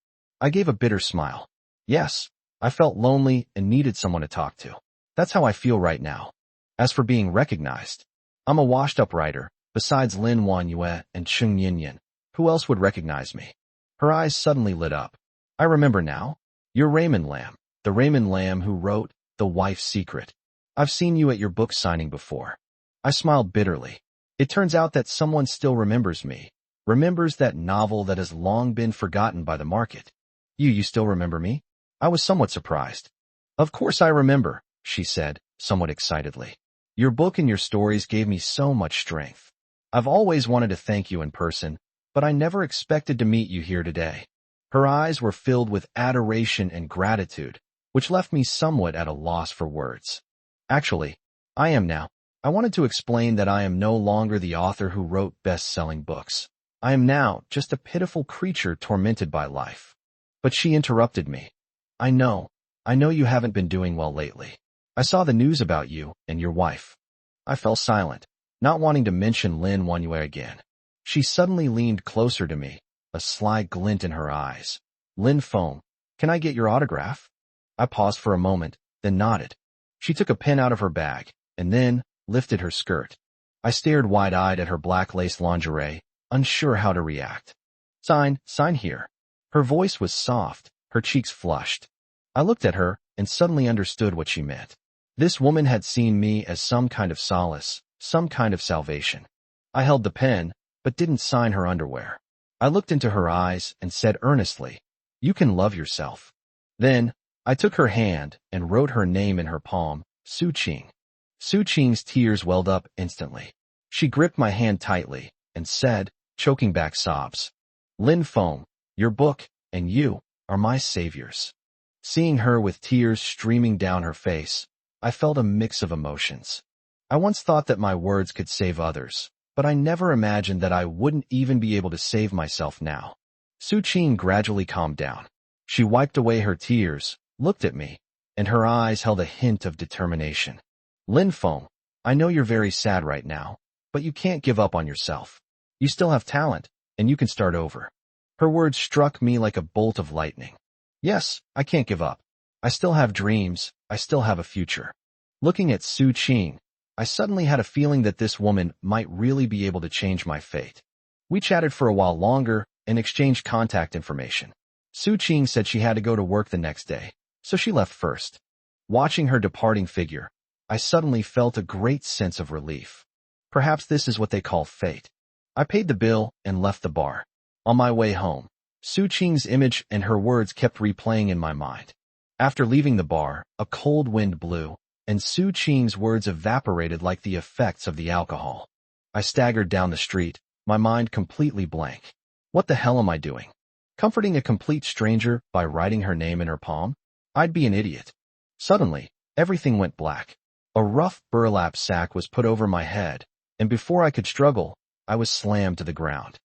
I gave a bitter smile. Yes, I felt lonely and needed someone to talk to. That's how I feel right now. As for being recognized, I'm a washed-up writer, besides Lin Wanyue and Chung Yinyan. Who else would recognize me? Her eyes suddenly lit up. I remember now. You're Raymond Lam, the Raymond Lam who wrote The Wife's Secret. I've seen you at your book signing before. I smiled bitterly. It turns out that someone still remembers me, remembers that novel that has long been forgotten by the market. You still remember me? I was somewhat surprised. Of course I remember, she said, somewhat excitedly. Your book and your stories gave me so much strength. I've always wanted to thank you in person, but I never expected to meet you here today. Her eyes were filled with adoration and gratitude, which left me somewhat at a loss for words. Actually, I am now. I wanted to explain that I am no longer the author who wrote best-selling books. I am now just a pitiful creature tormented by life. But she interrupted me. I know you haven't been doing well lately. I saw the news about you and your wife. I fell silent, not wanting to mention Lin Wanyue again. She suddenly leaned closer to me, a sly glint in her eyes. Lin Feng, can I get your autograph? I paused for a moment, then nodded. She took a pen out of her bag, and then lifted her skirt. I stared wide-eyed at her black lace lingerie, unsure how to react. Sign here. Her voice was soft, her cheeks flushed. I looked at her and suddenly understood what she meant. This woman had seen me as some kind of solace, some kind of salvation. I held the pen, but didn't sign her underwear. I looked into her eyes and said earnestly, You can love yourself. Then, I took her hand and wrote her name in her palm, Su Qing. Su Qing's tears welled up instantly. She gripped my hand tightly and said, choking back sobs, Lin Feng, your book and you are my saviors. Seeing her with tears streaming down her face, I felt a mix of emotions. I once thought that my words could save others, but I never imagined that I wouldn't even be able to save myself now. Su Qing gradually calmed down. She wiped away her tears, looked at me, and her eyes held a hint of determination. Lin Feng, I know you're very sad right now, but you can't give up on yourself. You still have talent, and you can start over. Her words struck me like a bolt of lightning. Yes, I can't give up. I still have dreams, I still have a future. Looking at Su Qing, I suddenly had a feeling that this woman might really be able to change my fate. We chatted for a while longer and exchanged contact information. Su Qing said she had to go to work the next day, so she left first. Watching her departing figure, I suddenly felt a great sense of relief. Perhaps this is what they call fate. I paid the bill and left the bar. On my way home, Su Qing's image and her words kept replaying in my mind. After leaving the bar, a cold wind blew, and Su Qing's words evaporated like the effects of the alcohol. I staggered down the street, my mind completely blank. What the hell am I doing? Comforting a complete stranger by writing her name in her palm? I'd be an idiot. Suddenly, everything went black. A rough burlap sack was put over my head, and before I could struggle, I was slammed to the ground.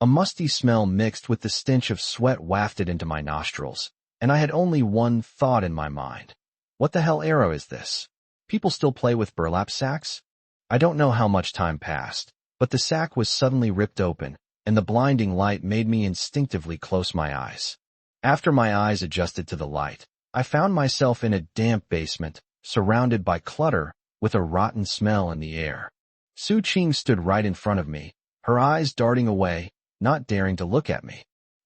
A musty smell mixed with the stench of sweat wafted into my nostrils, and I had only one thought in my mind. What the hell era is this? People still play with burlap sacks? I don't know how much time passed, but the sack was suddenly ripped open, and the blinding light made me instinctively close my eyes. After my eyes adjusted to the light, I found myself in a damp basement, surrounded by clutter, with a rotten smell in the air. Su Qing stood right in front of me, her eyes darting away, not daring to look at me.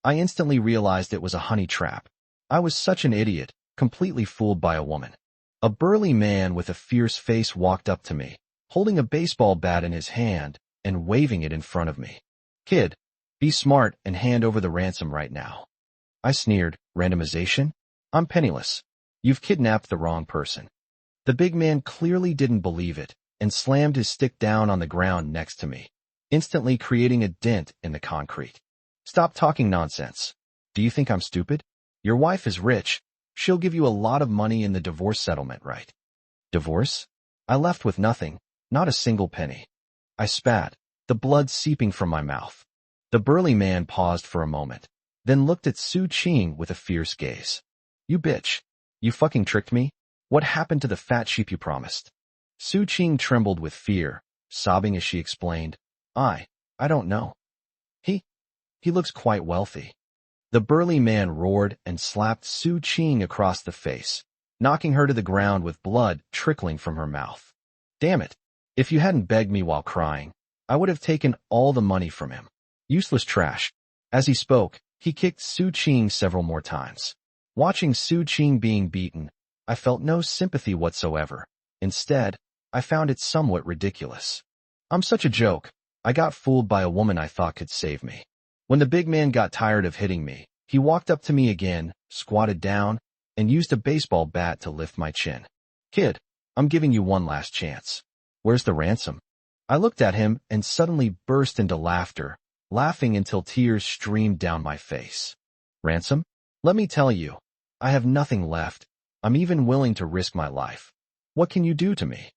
I instantly realized it was a honey trap. I was such an idiot, completely fooled by a woman. A burly man with a fierce face walked up to me, holding a baseball bat in his hand and waving it in front of me. "Kid, be smart and hand over the ransom right now." I sneered. "Randomization? I'm penniless. You've kidnapped the wrong person." The big man clearly didn't believe it and slammed his stick down on the ground next to me, instantly creating a dent in the concrete. "Stop talking nonsense. Do you think I'm stupid? Your wife is rich. She'll give you a lot of money in the divorce settlement, right?" "Divorce?" I left with nothing, not a single penny. I spat, the blood seeping from my mouth. The burly man paused for a moment, then looked at Su Qing with a fierce gaze. "You bitch. You fucking tricked me? What happened to the fat sheep you promised?" Su Qing trembled with fear, sobbing as she explained, I don't know. He looks quite wealthy." The burly man roared and slapped Su Qing across the face, knocking her to the ground with blood trickling from her mouth. "Damn it. If you hadn't begged me while crying, I would have taken all the money from him. Useless trash." As he spoke, he kicked Su Qing several more times. Watching Su Qing being beaten, I felt no sympathy whatsoever. Instead, I found it somewhat ridiculous. I'm such a joke. I got fooled by a woman I thought could save me. When the big man got tired of hitting me, he walked up to me again, squatted down, and used a baseball bat to lift my chin. "Kid, I'm giving you one last chance. Where's the ransom?" I looked at him and suddenly burst into laughter, laughing until tears streamed down my face. "Ransom? Let me tell you, I have nothing left. I'm even willing to risk my life. What can you do to me?"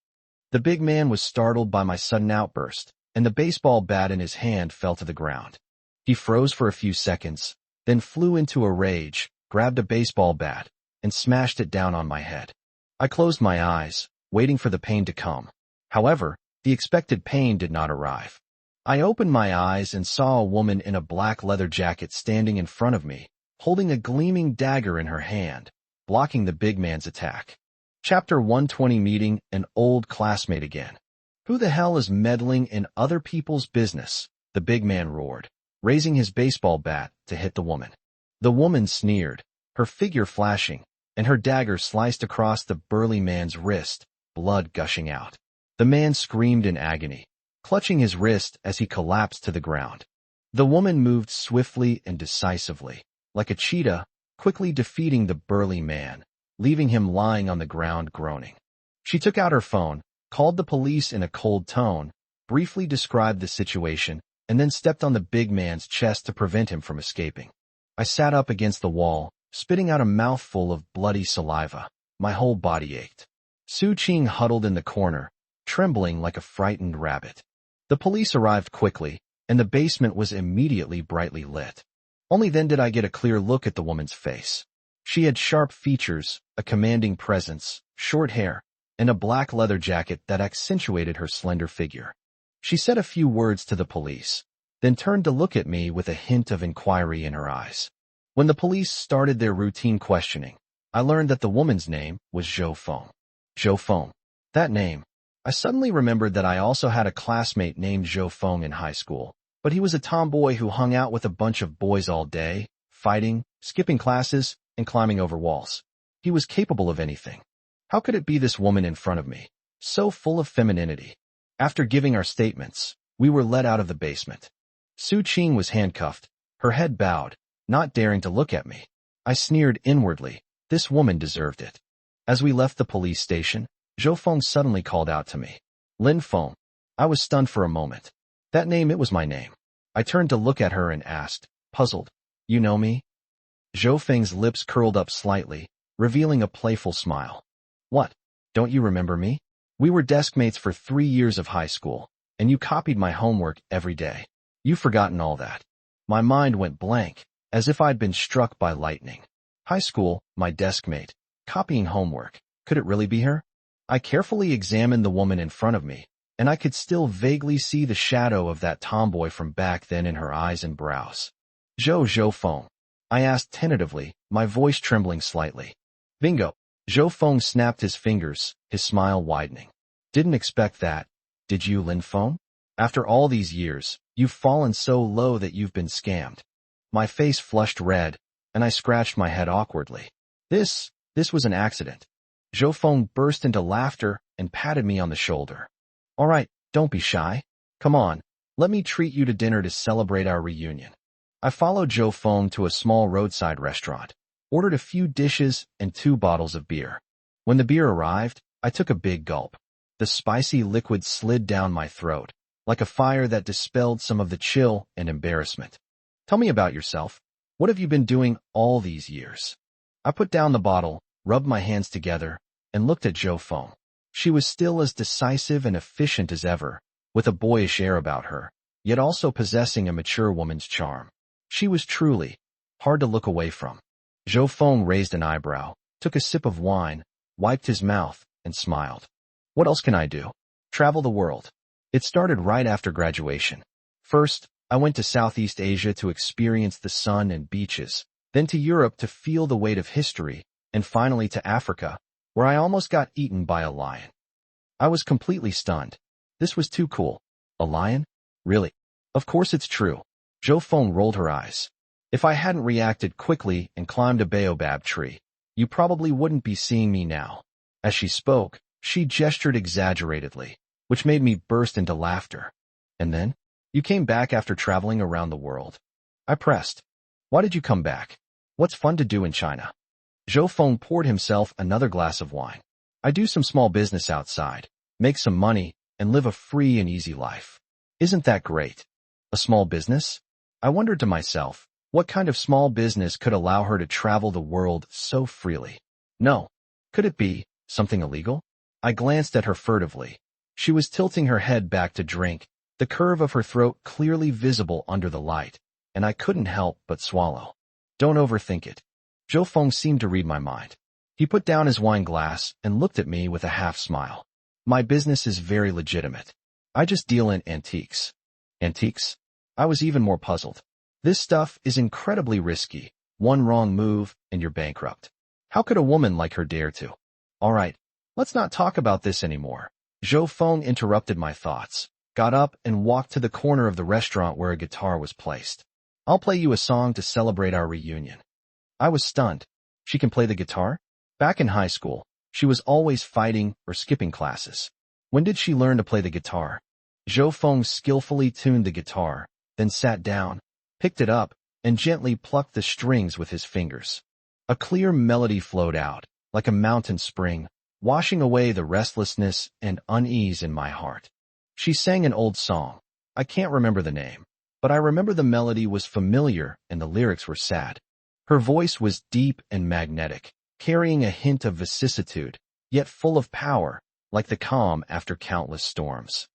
The big man was startled by my sudden outburst, and the baseball bat in his hand fell to the ground. He froze for a few seconds, then flew into a rage, grabbed a baseball bat, and smashed it down on my head. I closed my eyes, waiting for the pain to come. However, the expected pain did not arrive. I opened my eyes and saw a woman in a black leather jacket standing in front of me, holding a gleaming dagger in her hand, blocking the big man's attack. Chapter 120. Meeting an old classmate again. "Who the hell is meddling in other people's business?" the big man roared, raising his baseball bat to hit the woman. The woman sneered, her figure flashing, and her dagger sliced across the burly man's wrist, blood gushing out. The man screamed in agony, clutching his wrist as he collapsed to the ground. The woman moved swiftly and decisively, like a cheetah, quickly defeating the burly man, leaving him lying on the ground groaning. She took out her phone, called the police in a cold tone, briefly described the situation, and then stepped on the big man's chest to prevent him from escaping. I sat up against the wall, spitting out a mouthful of bloody saliva. My whole body ached. Su Qing huddled in the corner, trembling like a frightened rabbit. The police arrived quickly, and the basement was immediately brightly lit. Only then did I get a clear look at the woman's face. She had sharp features, a commanding presence, short hair, and a black leather jacket that accentuated her slender figure. She said a few words to the police, then turned to look at me with a hint of inquiry in her eyes. When the police started their routine questioning, I learned that the woman's name was Zhou Feng. Zhou Feng. That name. I suddenly remembered that I also had a classmate named Zhou Feng in high school, but he was a tomboy who hung out with a bunch of boys all day, fighting, skipping classes, and climbing over walls. He was capable of anything. How could it be this woman in front of me, so full of femininity? After giving our statements, we were led out of the basement. Su Qing was handcuffed, her head bowed, not daring to look at me. I sneered inwardly. This woman deserved it. As we left the police station, Zhou Feng suddenly called out to me. "Lin Feng." I was stunned for a moment. That name, it was my name. I turned to look at her and asked, puzzled, "You know me?" Zhou Feng's lips curled up slightly, revealing a playful smile. "What? Don't you remember me? We were desk mates for 3 years of high school, and you copied my homework every day. You've forgotten all that." My mind went blank, as if I'd been struck by lightning. High school, my desk mate, copying homework. Could it really be her? I carefully examined the woman in front of me, and I could still vaguely see the shadow of that tomboy from back then in her eyes and brows. Zhou Feng," I asked tentatively, my voice trembling slightly. "Bingo." Zhou Feng snapped his fingers, his smile widening. "Didn't expect that. Did you, Lin Feng? After all these years, you've fallen so low that you've been scammed." My face flushed red, and I scratched my head awkwardly. This was an accident. Zhou Feng burst into laughter and patted me on the shoulder. All right, don't be shy. Come on, let me treat you to dinner to celebrate our reunion. I followed Zhou Feng to a small roadside restaurant, ordered a few dishes and 2 bottles of beer. When the beer arrived, I took a big gulp. The spicy liquid slid down my throat, like a fire that dispelled some of the chill and embarrassment. Tell me about yourself. What have you been doing all these years? I put down the bottle, rubbed my hands together, and looked at Zhou Feng. She was still as decisive and efficient as ever, with a boyish air about her, yet also possessing a mature woman's charm. She was truly hard to look away from. Zhou Feng raised an eyebrow, took a sip of wine, wiped his mouth, and smiled. What else can I do? Travel the world. It started right after graduation. First, I went to Southeast Asia to experience the sun and beaches, then to Europe to feel the weight of history, and finally to Africa, where I almost got eaten by a lion. I was completely stunned. This was too cool. A lion? Really? Of course it's true. Zhou Feng rolled her eyes. If I hadn't reacted quickly and climbed a baobab tree, you probably wouldn't be seeing me now. As she spoke, she gestured exaggeratedly, which made me burst into laughter. And then? You came back after traveling around the world. I pressed. Why did you come back? What's fun to do in China? Zhou Feng poured himself another glass of wine. I do some small business outside, make some money, and live a free and easy life. Isn't that great? A small business? I wondered to myself, what kind of small business could allow her to travel the world so freely? No. Could it be something illegal? I glanced at her furtively. She was tilting her head back to drink, the curve of her throat clearly visible under the light, and I couldn't help but swallow. Don't overthink it. Zhou Feng seemed to read my mind. He put down his wine glass and looked at me with a half smile. My business is very legitimate. I just deal in antiques. Antiques? I was even more puzzled. This stuff is incredibly risky. One wrong move, and you're bankrupt. How could a woman like her dare to? All right, let's not talk about this anymore. Zhou Feng interrupted my thoughts, got up and walked to the corner of the restaurant where a guitar was placed. I'll play you a song to celebrate our reunion. I was stunned. She can play the guitar? Back in high school, she was always fighting or skipping classes. When did she learn to play the guitar? Zhou Feng skillfully tuned the guitar, then sat down, picked it up, and gently plucked the strings with his fingers. A clear melody flowed out, like a mountain spring, washing away the restlessness and unease in my heart. She sang an old song. I can't remember the name, but I remember the melody was familiar and the lyrics were sad. Her voice was deep and magnetic, carrying a hint of vicissitude, yet full of power, like the calm after countless storms.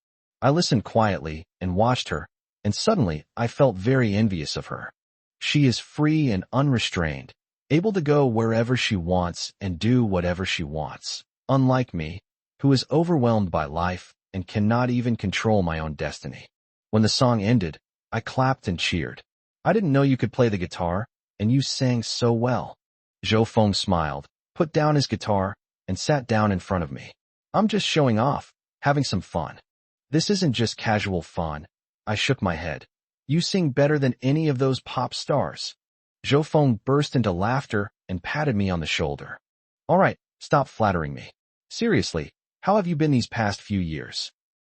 I listened quietly and watched her, and suddenly I felt very envious of her. She is free and unrestrained, able to go wherever she wants and do whatever she wants, unlike me, who is overwhelmed by life and cannot even control my own destiny. When the song ended, I clapped and cheered. I didn't know you could play the guitar, and you sang so well. Zhou Feng smiled, put down his guitar, and sat down in front of me. I'm just showing off, having some fun. This isn't just casual fun. I shook my head. You sing better than any of those pop stars. Zhou Feng burst into laughter and patted me on the shoulder. All right, stop flattering me. Seriously, how have you been these past few years?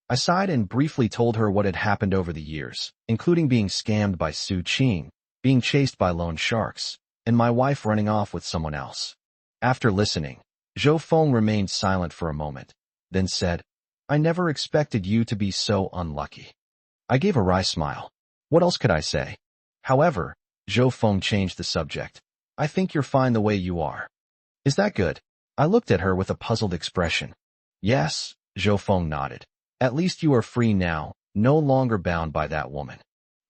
I sighed and briefly told her what had happened over the years, including being scammed by Su Qing, being chased by loan sharks, and my wife running off with someone else. After listening, Zhou Feng remained silent for a moment, then said, I never expected you to be so unlucky. I gave a wry smile. What else could I say? However, Zhou Feng changed the subject. I think you're fine the way you are. Is that good? I looked at her with a puzzled expression. Yes, Zhou Feng nodded. At least you are free now, no longer bound by that woman.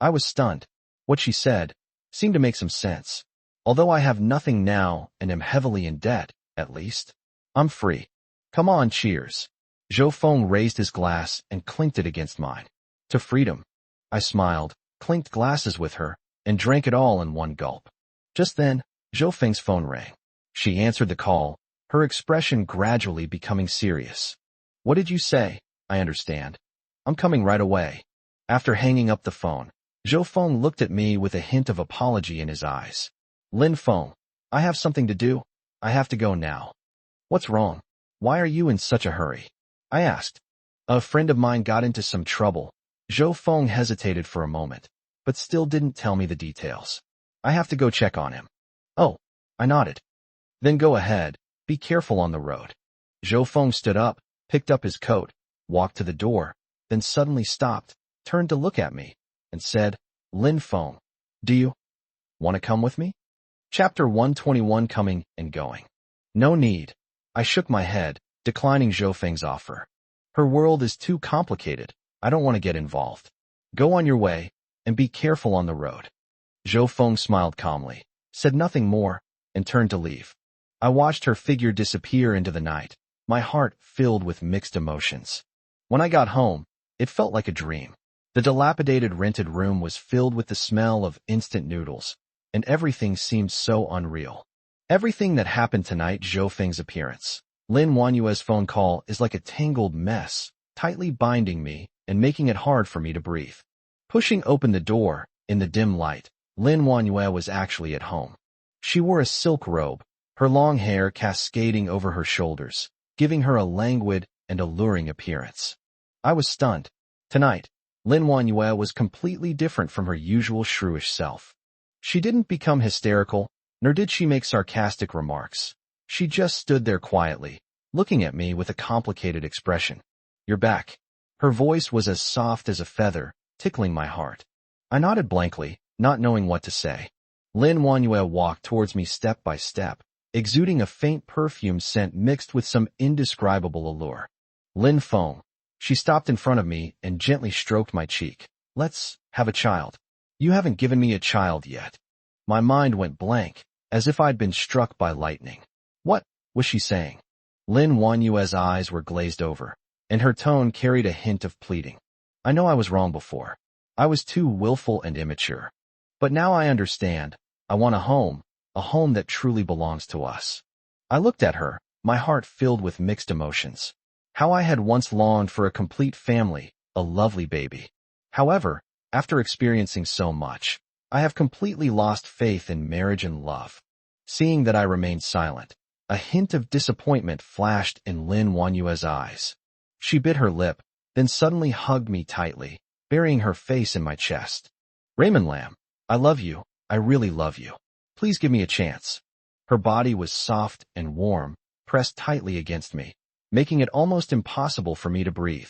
I was stunned. What she said seemed to make some sense. Although I have nothing now and am heavily in debt, at least, I'm free. Come on, cheers. Zhou Feng raised his glass and clinked it against mine. To freedom. I smiled, clinked glasses with her, and drank it all in one gulp. Just then, Zhou Feng's phone rang. She answered the call, her expression gradually becoming serious. What did you say? I understand. I'm coming right away. After hanging up the phone, Zhou Feng looked at me with a hint of apology in his eyes. Lin Feng, I have something to do. I have to go now. What's wrong? Why are you in such a hurry? I asked. A friend of mine got into some trouble. Zhou Feng hesitated for a moment, but still didn't tell me the details. I have to go check on him. Oh, I nodded. Then go ahead. Be careful on the road. Zhou Feng stood up, picked up his coat, walked to the door, then suddenly stopped, turned to look at me, and said, Lin Feng, do you want to come with me? Chapter 121 Coming and Going. No need. I shook my head, declining Zhou Feng's offer. Her world is too complicated. I don't want to get involved. Go on your way, and be careful on the road. Zhou Feng smiled calmly, said nothing more, and turned to leave. I watched her figure disappear into the night, my heart filled with mixed emotions. When I got home, it felt like a dream. The dilapidated rented room was filled with the smell of instant noodles, and everything seemed so unreal. Everything that happened tonight, Zhou Feng's appearance, Lin Wanyue's phone call is like a tangled mess, tightly binding me and making it hard for me to breathe. Pushing open the door, in the dim light, Lin Wanyue was actually at home. She wore a silk robe, her long hair cascading over her shoulders, giving her a languid and alluring appearance. I was stunned. Tonight, Lin Wanyue was completely different from her usual shrewish self. She didn't become hysterical, nor did she make sarcastic remarks. She just stood there quietly, looking at me with a complicated expression. You're back. Her voice was as soft as a feather, tickling my heart. I nodded blankly, not knowing what to say. Lin Wanyue walked towards me step by step, exuding a faint perfume scent mixed with some indescribable allure. Lin Feng. She stopped in front of me and gently stroked my cheek. Let's have a child. You haven't given me a child yet. My mind went blank, as if I'd been struck by lightning. What was she saying? Lin Wanyue's eyes were glazed over, and her tone carried a hint of pleading. I know I was wrong before. I was too willful and immature. But now I understand. I want a home that truly belongs to us. I looked at her, my heart filled with mixed emotions. How I had once longed for a complete family, a lovely baby. However, after experiencing so much, I have completely lost faith in marriage and love. Seeing that I remained silent, a hint of disappointment flashed in Lin Wanyue's eyes. She bit her lip, then suddenly hugged me tightly, burying her face in my chest. Raymond Lam, I love you. I really love you. Please give me a chance. Her body was soft and warm, pressed tightly against me, making it almost impossible for me to breathe.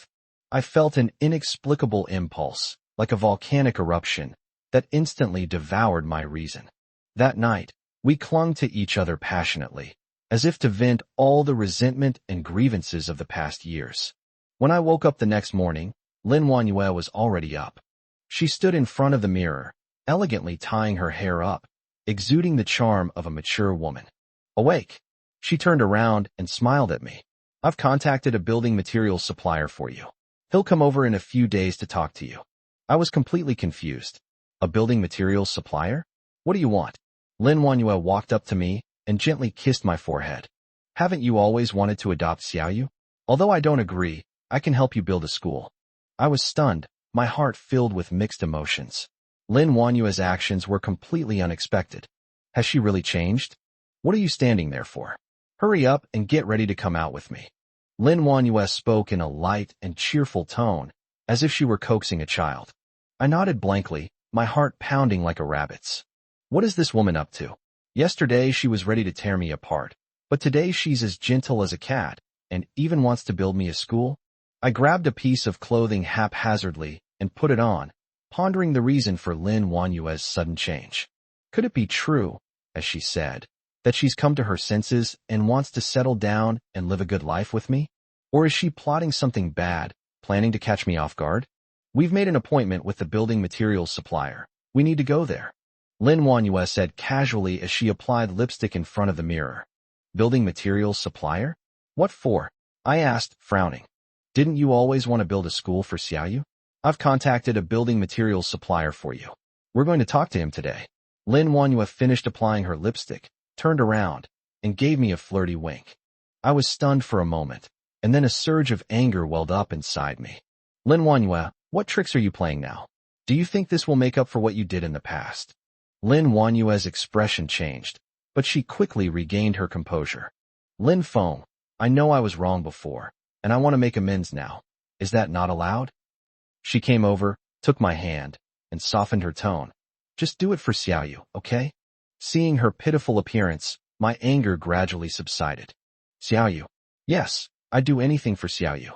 I felt an inexplicable impulse, like a volcanic eruption, that instantly devoured my reason. That night, we clung to each other passionately, as if to vent all the resentment and grievances of the past years. When I woke up the next morning, Lin Wanyue was already up. She stood in front of the mirror, elegantly tying her hair up, exuding the charm of a mature woman. Awake. She turned around and smiled at me. I've contacted a building materials supplier for you. He'll come over in a few days to talk to you. I was completely confused. A building materials supplier? What do you want? Lin Wanyue walked up to me and gently kissed my forehead. Haven't you always wanted to adopt Xiaoyu? Although I don't agree, I can help you build a school. I was stunned, my heart filled with mixed emotions. Lin Wanyue's actions were completely unexpected. Has she really changed? What are you standing there for? Hurry up and get ready to come out with me. Lin Wanyue spoke in a light and cheerful tone, as if she were coaxing a child. I nodded blankly, my heart pounding like a rabbit's. What is this woman up to? Yesterday she was ready to tear me apart, but today she's as gentle as a cat, and even wants to build me a school? I grabbed a piece of clothing haphazardly and put it on, pondering the reason for Lin Wanyue's sudden change. Could it be true, as she said, that she's come to her senses and wants to settle down and live a good life with me? Or is she plotting something bad, planning to catch me off guard? We've made an appointment with the building materials supplier. We need to go there. Lin Wanyue said casually as she applied lipstick in front of the mirror. Building materials supplier? What for? I asked, frowning. Didn't you always want to build a school for Xiaoyu? I've contacted a building materials supplier for you. We're going to talk to him today. Lin Wanyue finished applying her lipstick, turned around, and gave me a flirty wink. I was stunned for a moment, and then a surge of anger welled up inside me. Lin Wanyue, what tricks are you playing now? Do you think this will make up for what you did in the past? Lin Wanyue's expression changed, but she quickly regained her composure. Lin Feng, I know I was wrong before, and I want to make amends now. Is that not allowed? She came over, took my hand, and softened her tone. Just do it for Xiaoyu, okay? Seeing her pitiful appearance, my anger gradually subsided. Xiaoyu. Yes, I'd do anything for Xiaoyu.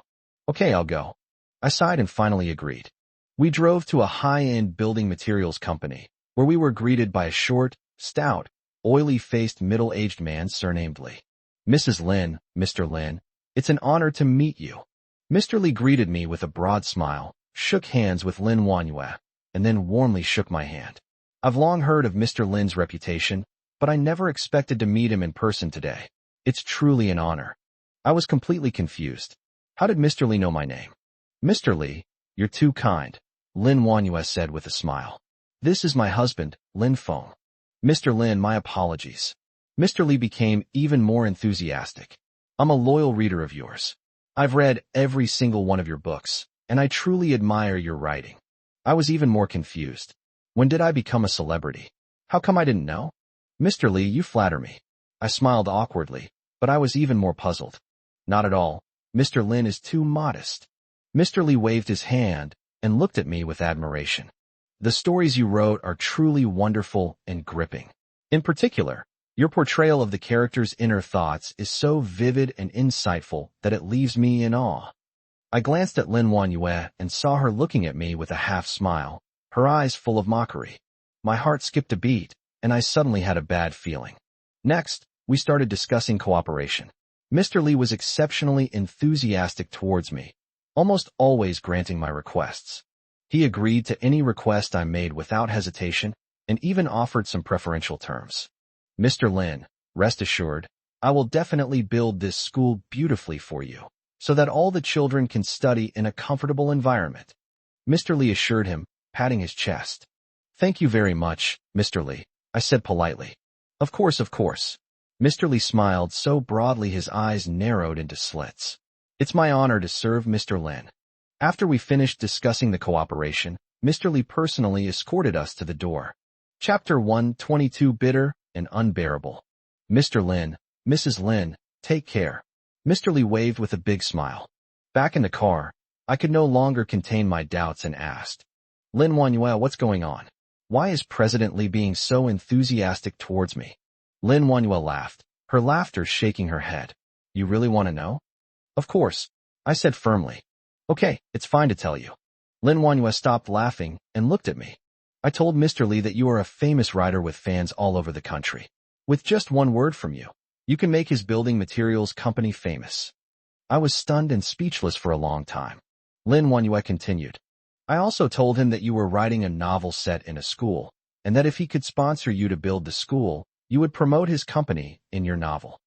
Okay, I'll go. I sighed and finally agreed. We drove to a high-end building materials company, where we were greeted by a short, stout, oily-faced middle-aged man surnamed Li. Mrs. Lin, Mr. Lin, it's an honor to meet you. Mr. Li greeted me with a broad smile, shook hands with Lin Wanyue, and then warmly shook my hand. I've long heard of Mr. Lin's reputation, but I never expected to meet him in person today. It's truly an honor. I was completely confused. How did Mr. Li know my name? Mr. Li, you're too kind, Lin Wanyue said with a smile. This is my husband, Lin Feng. Mr. Lin, my apologies. Mr. Li became even more enthusiastic. I'm a loyal reader of yours. I've read every single one of your books, and I truly admire your writing. I was even more confused. When did I become a celebrity? How come I didn't know? Mr. Li, you flatter me. I smiled awkwardly, but I was even more puzzled. Not at all. Mr. Lin is too modest. Mr. Li waved his hand and looked at me with admiration. The stories you wrote are truly wonderful and gripping. In particular, your portrayal of the character's inner thoughts is so vivid and insightful that it leaves me in awe. I glanced at Lin Wanyue and saw her looking at me with a half smile, her eyes full of mockery. My heart skipped a beat, and I suddenly had a bad feeling. Next, we started discussing cooperation. Mr. Li was exceptionally enthusiastic towards me, almost always granting my requests. He agreed to any request I made without hesitation and even offered some preferential terms. Mr. Lin, rest assured, I will definitely build this school beautifully for you, so that all the children can study in a comfortable environment. Mr. Li assured him, patting his chest. Thank you very much, Mr. Li, I said politely. Of course, of course. Mr. Li smiled so broadly his eyes narrowed into slits. It's my honor to serve Mr. Lin. After we finished discussing the cooperation, Mr. Li personally escorted us to the door. Chapter 122 Bitter and Unbearable. Mr. Lin, Mrs. Lin, take care. Mr. Li waved with a big smile. Back in the car, I could no longer contain my doubts and asked, Lin Wanyue, what's going on? Why is President Li being so enthusiastic towards me? Lin Wanyue laughed, her laughter shaking her head. You really want to know? Of course, I said firmly. Okay, it's fine to tell you. Lin Wanyue stopped laughing and looked at me. I told Mr. Li that you are a famous writer with fans all over the country. With just one word from you, you can make his building materials company famous. I was stunned and speechless for a long time. Lin Wanyue continued. I also told him that you were writing a novel set in a school, and that if he could sponsor you to build the school, you would promote his company in your novel.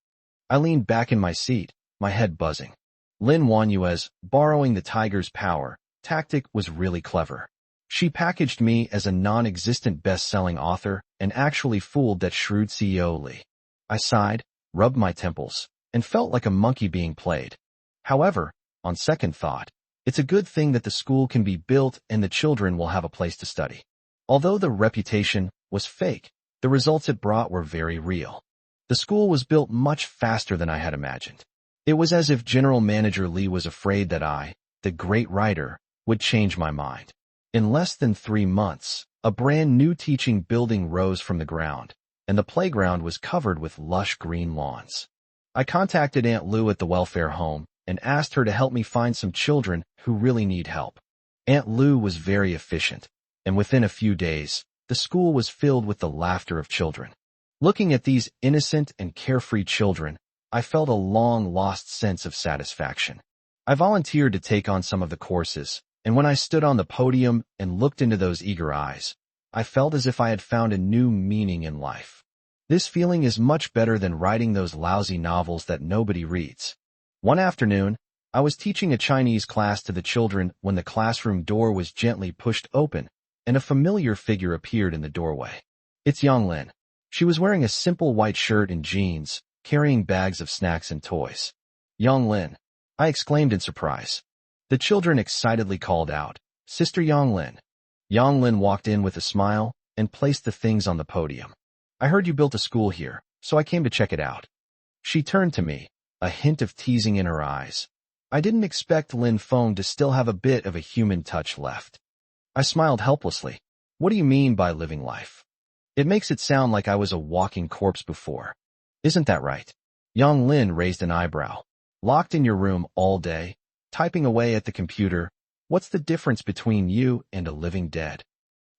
I leaned back in my seat, my head buzzing. Lin Wanyue's borrowing the tiger's power tactic was really clever. She packaged me as a non-existent best-selling author and actually fooled that shrewd CEO Li. I sighed, rubbed my temples, and felt like a monkey being played. However, on second thought, it's a good thing that the school can be built and the children will have a place to study. Although the reputation was fake, the results it brought were very real. The school was built much faster than I had imagined. It was as if General Manager Li was afraid that I, the great writer, would change my mind. In less than 3 months, a brand new teaching building rose from the ground, and the playground was covered with lush green lawns. I contacted Aunt Lu at the welfare home and asked her to help me find some children who really need help. Aunt Lu was very efficient, and within a few days, the school was filled with the laughter of children. Looking at these innocent and carefree children, I felt a long-lost sense of satisfaction. I volunteered to take on some of the courses, and when I stood on the podium and looked into those eager eyes, I felt as if I had found a new meaning in life. This feeling is much better than writing those lousy novels that nobody reads. One afternoon, I was teaching a Chinese class to the children when the classroom door was gently pushed open, and a familiar figure appeared in the doorway. It's Yang Lin. She was wearing a simple white shirt and jeans, carrying bags of snacks and toys. Yang Lin, I exclaimed in surprise. The children excitedly called out, Sister Yang Lin. Yang Lin walked in with a smile and placed the things on the podium. I heard you built a school here, so I came to check it out. She turned to me, a hint of teasing in her eyes. I didn't expect Lin Feng to still have a bit of a human touch left. I smiled helplessly. What do you mean by living life? It makes it sound like I was a walking corpse before. Isn't that right? Yang Lin raised an eyebrow. Locked in your room all day, typing away at the computer, what's the difference between you and a living dead?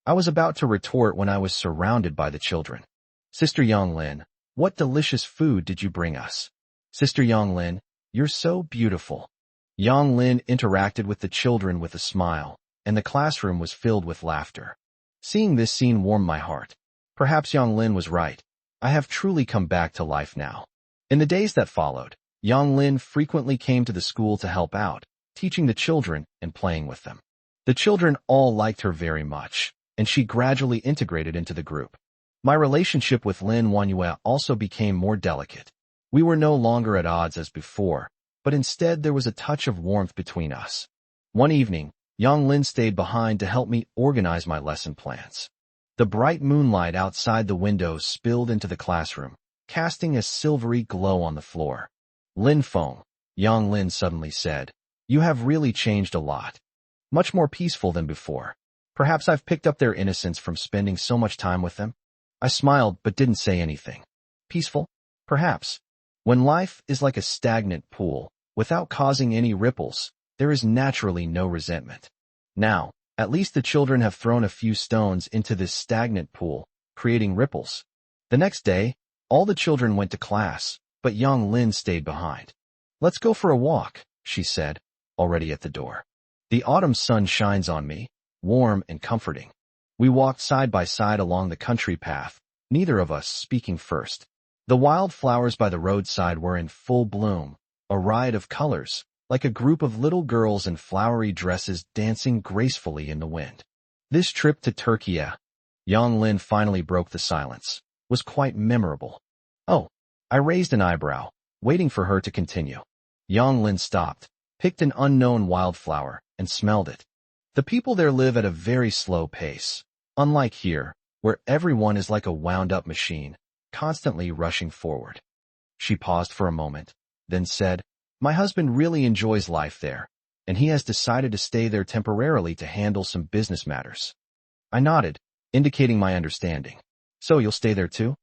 I was about to retort when I was surrounded by the children. Sister Yang Lin, what delicious food did you bring us? Sister Yang Lin, you're so beautiful. Yang Lin interacted with the children with a smile, and the classroom was filled with laughter. Seeing this scene warmed my heart. Perhaps Yang Lin was right. I have truly come back to life now. In the days that followed, Yang Lin frequently came to the school to help out, teaching the children and playing with them. The children all liked her very much, and she gradually integrated into the group. My relationship with Lin Wanyue also became more delicate. We were no longer at odds as before, but instead there was a touch of warmth between us. One evening, Yang Lin stayed behind to help me organize my lesson plans. The bright moonlight outside the windows spilled into the classroom, casting a silvery glow on the floor. Lin Feng, Yang Lin suddenly said, you have really changed a lot. Much more peaceful than before. Perhaps I've picked up their innocence from spending so much time with them. I smiled but didn't say anything. Peaceful? Perhaps. When life is like a stagnant pool, without causing any ripples, there is naturally no resentment. Now, at least the children have thrown a few stones into this stagnant pool, creating ripples. The next day, all the children went to class, but Yang Lin stayed behind. Let's go for a walk, she said, already at the door. The autumn sun shines on me, warm and comforting. We walked side by side along the country path, neither of us speaking first. The wildflowers by the roadside were in full bloom, a riot of colors, like a group of little girls in flowery dresses dancing gracefully in the wind. This trip to Turkey, Yang Lin finally broke the silence, was quite memorable. Oh, I raised an eyebrow, waiting for her to continue. Yang Lin stopped, picked an unknown wildflower, and smelled it. The people there live at a very slow pace, unlike here, where everyone is like a wound-up machine, constantly rushing forward. She paused for a moment, then said, my husband really enjoys life there, and he has decided to stay there temporarily to handle some business matters. I nodded, indicating my understanding. So you'll stay there too?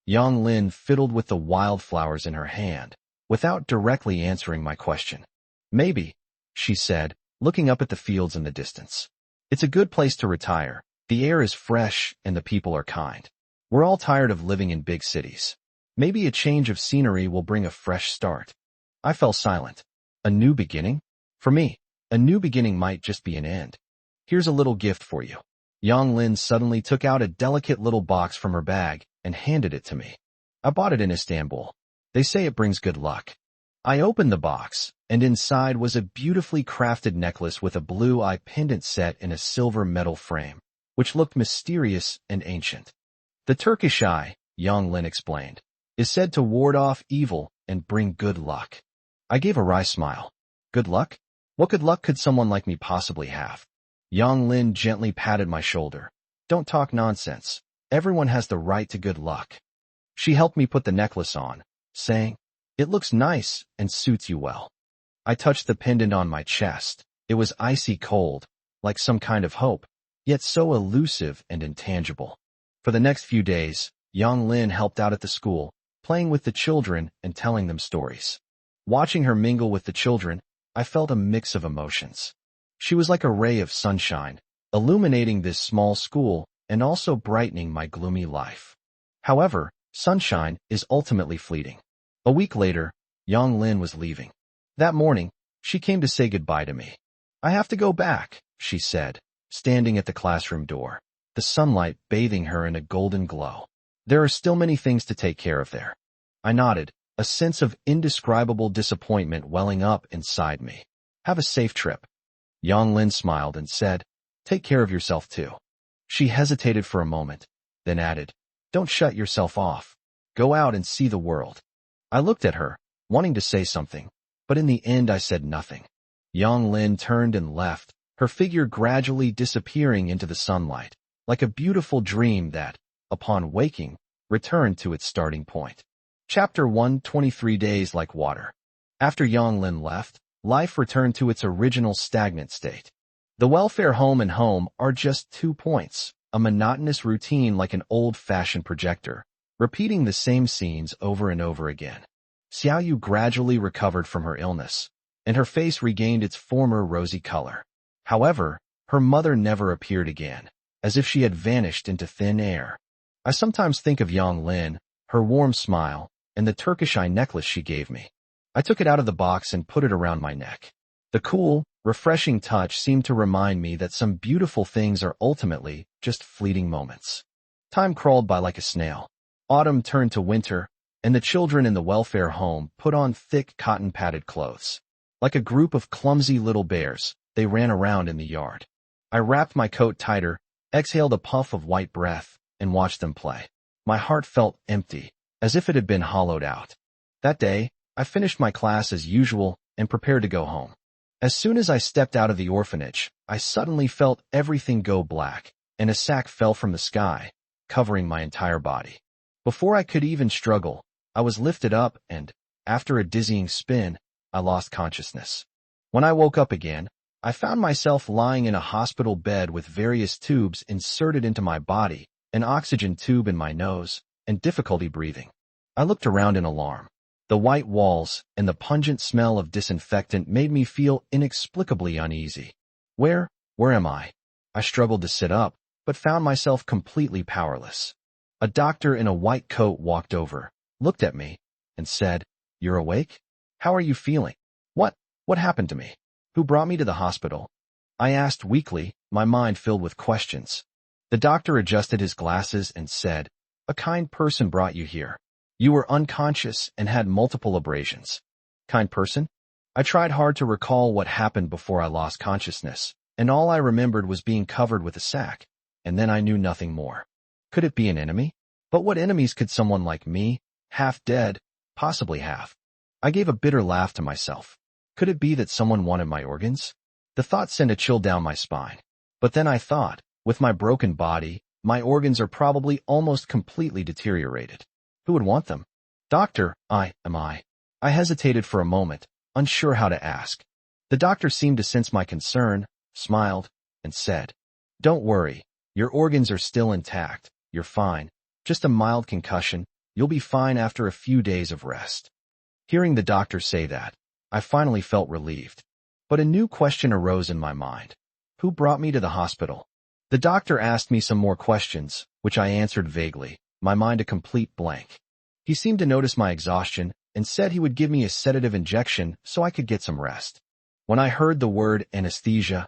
Yang Lin fiddled with the wildflowers in her hand, without directly answering my question. Maybe, she said, looking up at the fields in the distance. It's a good place to retire. The air is fresh and the people are kind. We're all tired of living in big cities. Maybe a change of scenery will bring a fresh start. I fell silent. A new beginning? For me, a new beginning might just be an end. Here's a little gift for you. Yang Lin suddenly took out a delicate little box from her bag and handed it to me. I bought it in Istanbul. They say it brings good luck. I opened the box, and inside was a beautifully crafted necklace with a blue eye pendant set in a silver metal frame, which looked mysterious and ancient. The Turkish eye, Yang Lin explained, is said to ward off evil and bring good luck. I gave a wry smile. Good luck? What good luck could someone like me possibly have? Yang Lin gently patted my shoulder. Don't talk nonsense. Everyone has the right to good luck. She helped me put the necklace on, saying, it looks nice and suits you well. I touched the pendant on my chest. It was icy cold, like some kind of hope, yet so elusive and intangible. For the next few days, Yang Lin helped out at the school, playing with the children and telling them stories. Watching her mingle with the children, I felt a mix of emotions. She was like a ray of sunshine, illuminating this small school and also brightening my gloomy life. However, sunshine is ultimately fleeting. A week later, Yang Lin was leaving. That morning, she came to say goodbye to me. I have to go back, she said, standing at the classroom door, the sunlight bathing her in a golden glow. There are still many things to take care of there. I nodded, a sense of indescribable disappointment welling up inside me. Have a safe trip. Yang Lin smiled and said, take care of yourself too. She hesitated for a moment, then added, don't shut yourself off. Go out and see the world. I looked at her, wanting to say something, but in the end I said nothing. Yang Lin turned and left, her figure gradually disappearing into the sunlight, like a beautiful dream that, upon waking, returned to its starting point. Chapter 1, 23 Days Like Water. After Yang Lin left, life returned to its original stagnant state. The welfare home and home are just 2 points, a monotonous routine like an old-fashioned projector, repeating the same scenes over and over again. Xiaoyu gradually recovered from her illness, and her face regained its former rosy color. However, her mother never appeared again, as if she had vanished into thin air. I sometimes think of Yang Lin, her warm smile, and the Turkish eye necklace she gave me. I took it out of the box and put it around my neck. The cool, refreshing touch seemed to remind me that some beautiful things are ultimately just fleeting moments. Time crawled by like a snail. Autumn turned to winter, and the children in the welfare home put on thick cotton-padded clothes. Like a group of clumsy little bears, they ran around in the yard. I wrapped my coat tighter, exhaled a puff of white breath, and watched them play. My heart felt empty, as if it had been hollowed out. That day, I finished my class as usual and prepared to go home. As soon as I stepped out of the orphanage, I suddenly felt everything go black, and a sack fell from the sky, covering my entire body. Before I could even struggle, I was lifted up and, after a dizzying spin, I lost consciousness. When I woke up again, I found myself lying in a hospital bed with various tubes inserted into my body, an oxygen tube in my nose, and difficulty breathing. I looked around in alarm. The white walls and the pungent smell of disinfectant made me feel inexplicably uneasy. Where am I? I struggled to sit up, but found myself completely powerless. A doctor in a white coat walked over, looked at me, and said, "You're awake? How are you feeling? What happened to me? Who brought me to the hospital?" I asked weakly, my mind filled with questions. The doctor adjusted his glasses and said, "A kind person brought you here. You were unconscious and had multiple abrasions." Kind person? I tried hard to recall what happened before I lost consciousness, and all I remembered was being covered with a sack, and then I knew nothing more. Could it be an enemy? But what enemies could someone like me, half dead, possibly have? I gave a bitter laugh to myself. Could it be that someone wanted my organs? The thought sent a chill down my spine. But then I thought, with my broken body, my organs are probably almost completely deteriorated. Who would want them? Doctor, am I? I hesitated for a moment, unsure how to ask. The doctor seemed to sense my concern, smiled, and said, "Don't worry, your organs are still intact, you're fine. Just a mild concussion, you'll be fine after a few days of rest." Hearing the doctor say that, I finally felt relieved. But a new question arose in my mind. Who brought me to the hospital? The doctor asked me some more questions, which I answered vaguely, my mind a complete blank. He seemed to notice my exhaustion and said he would give me a sedative injection so I could get some rest. When I heard the word anesthesia,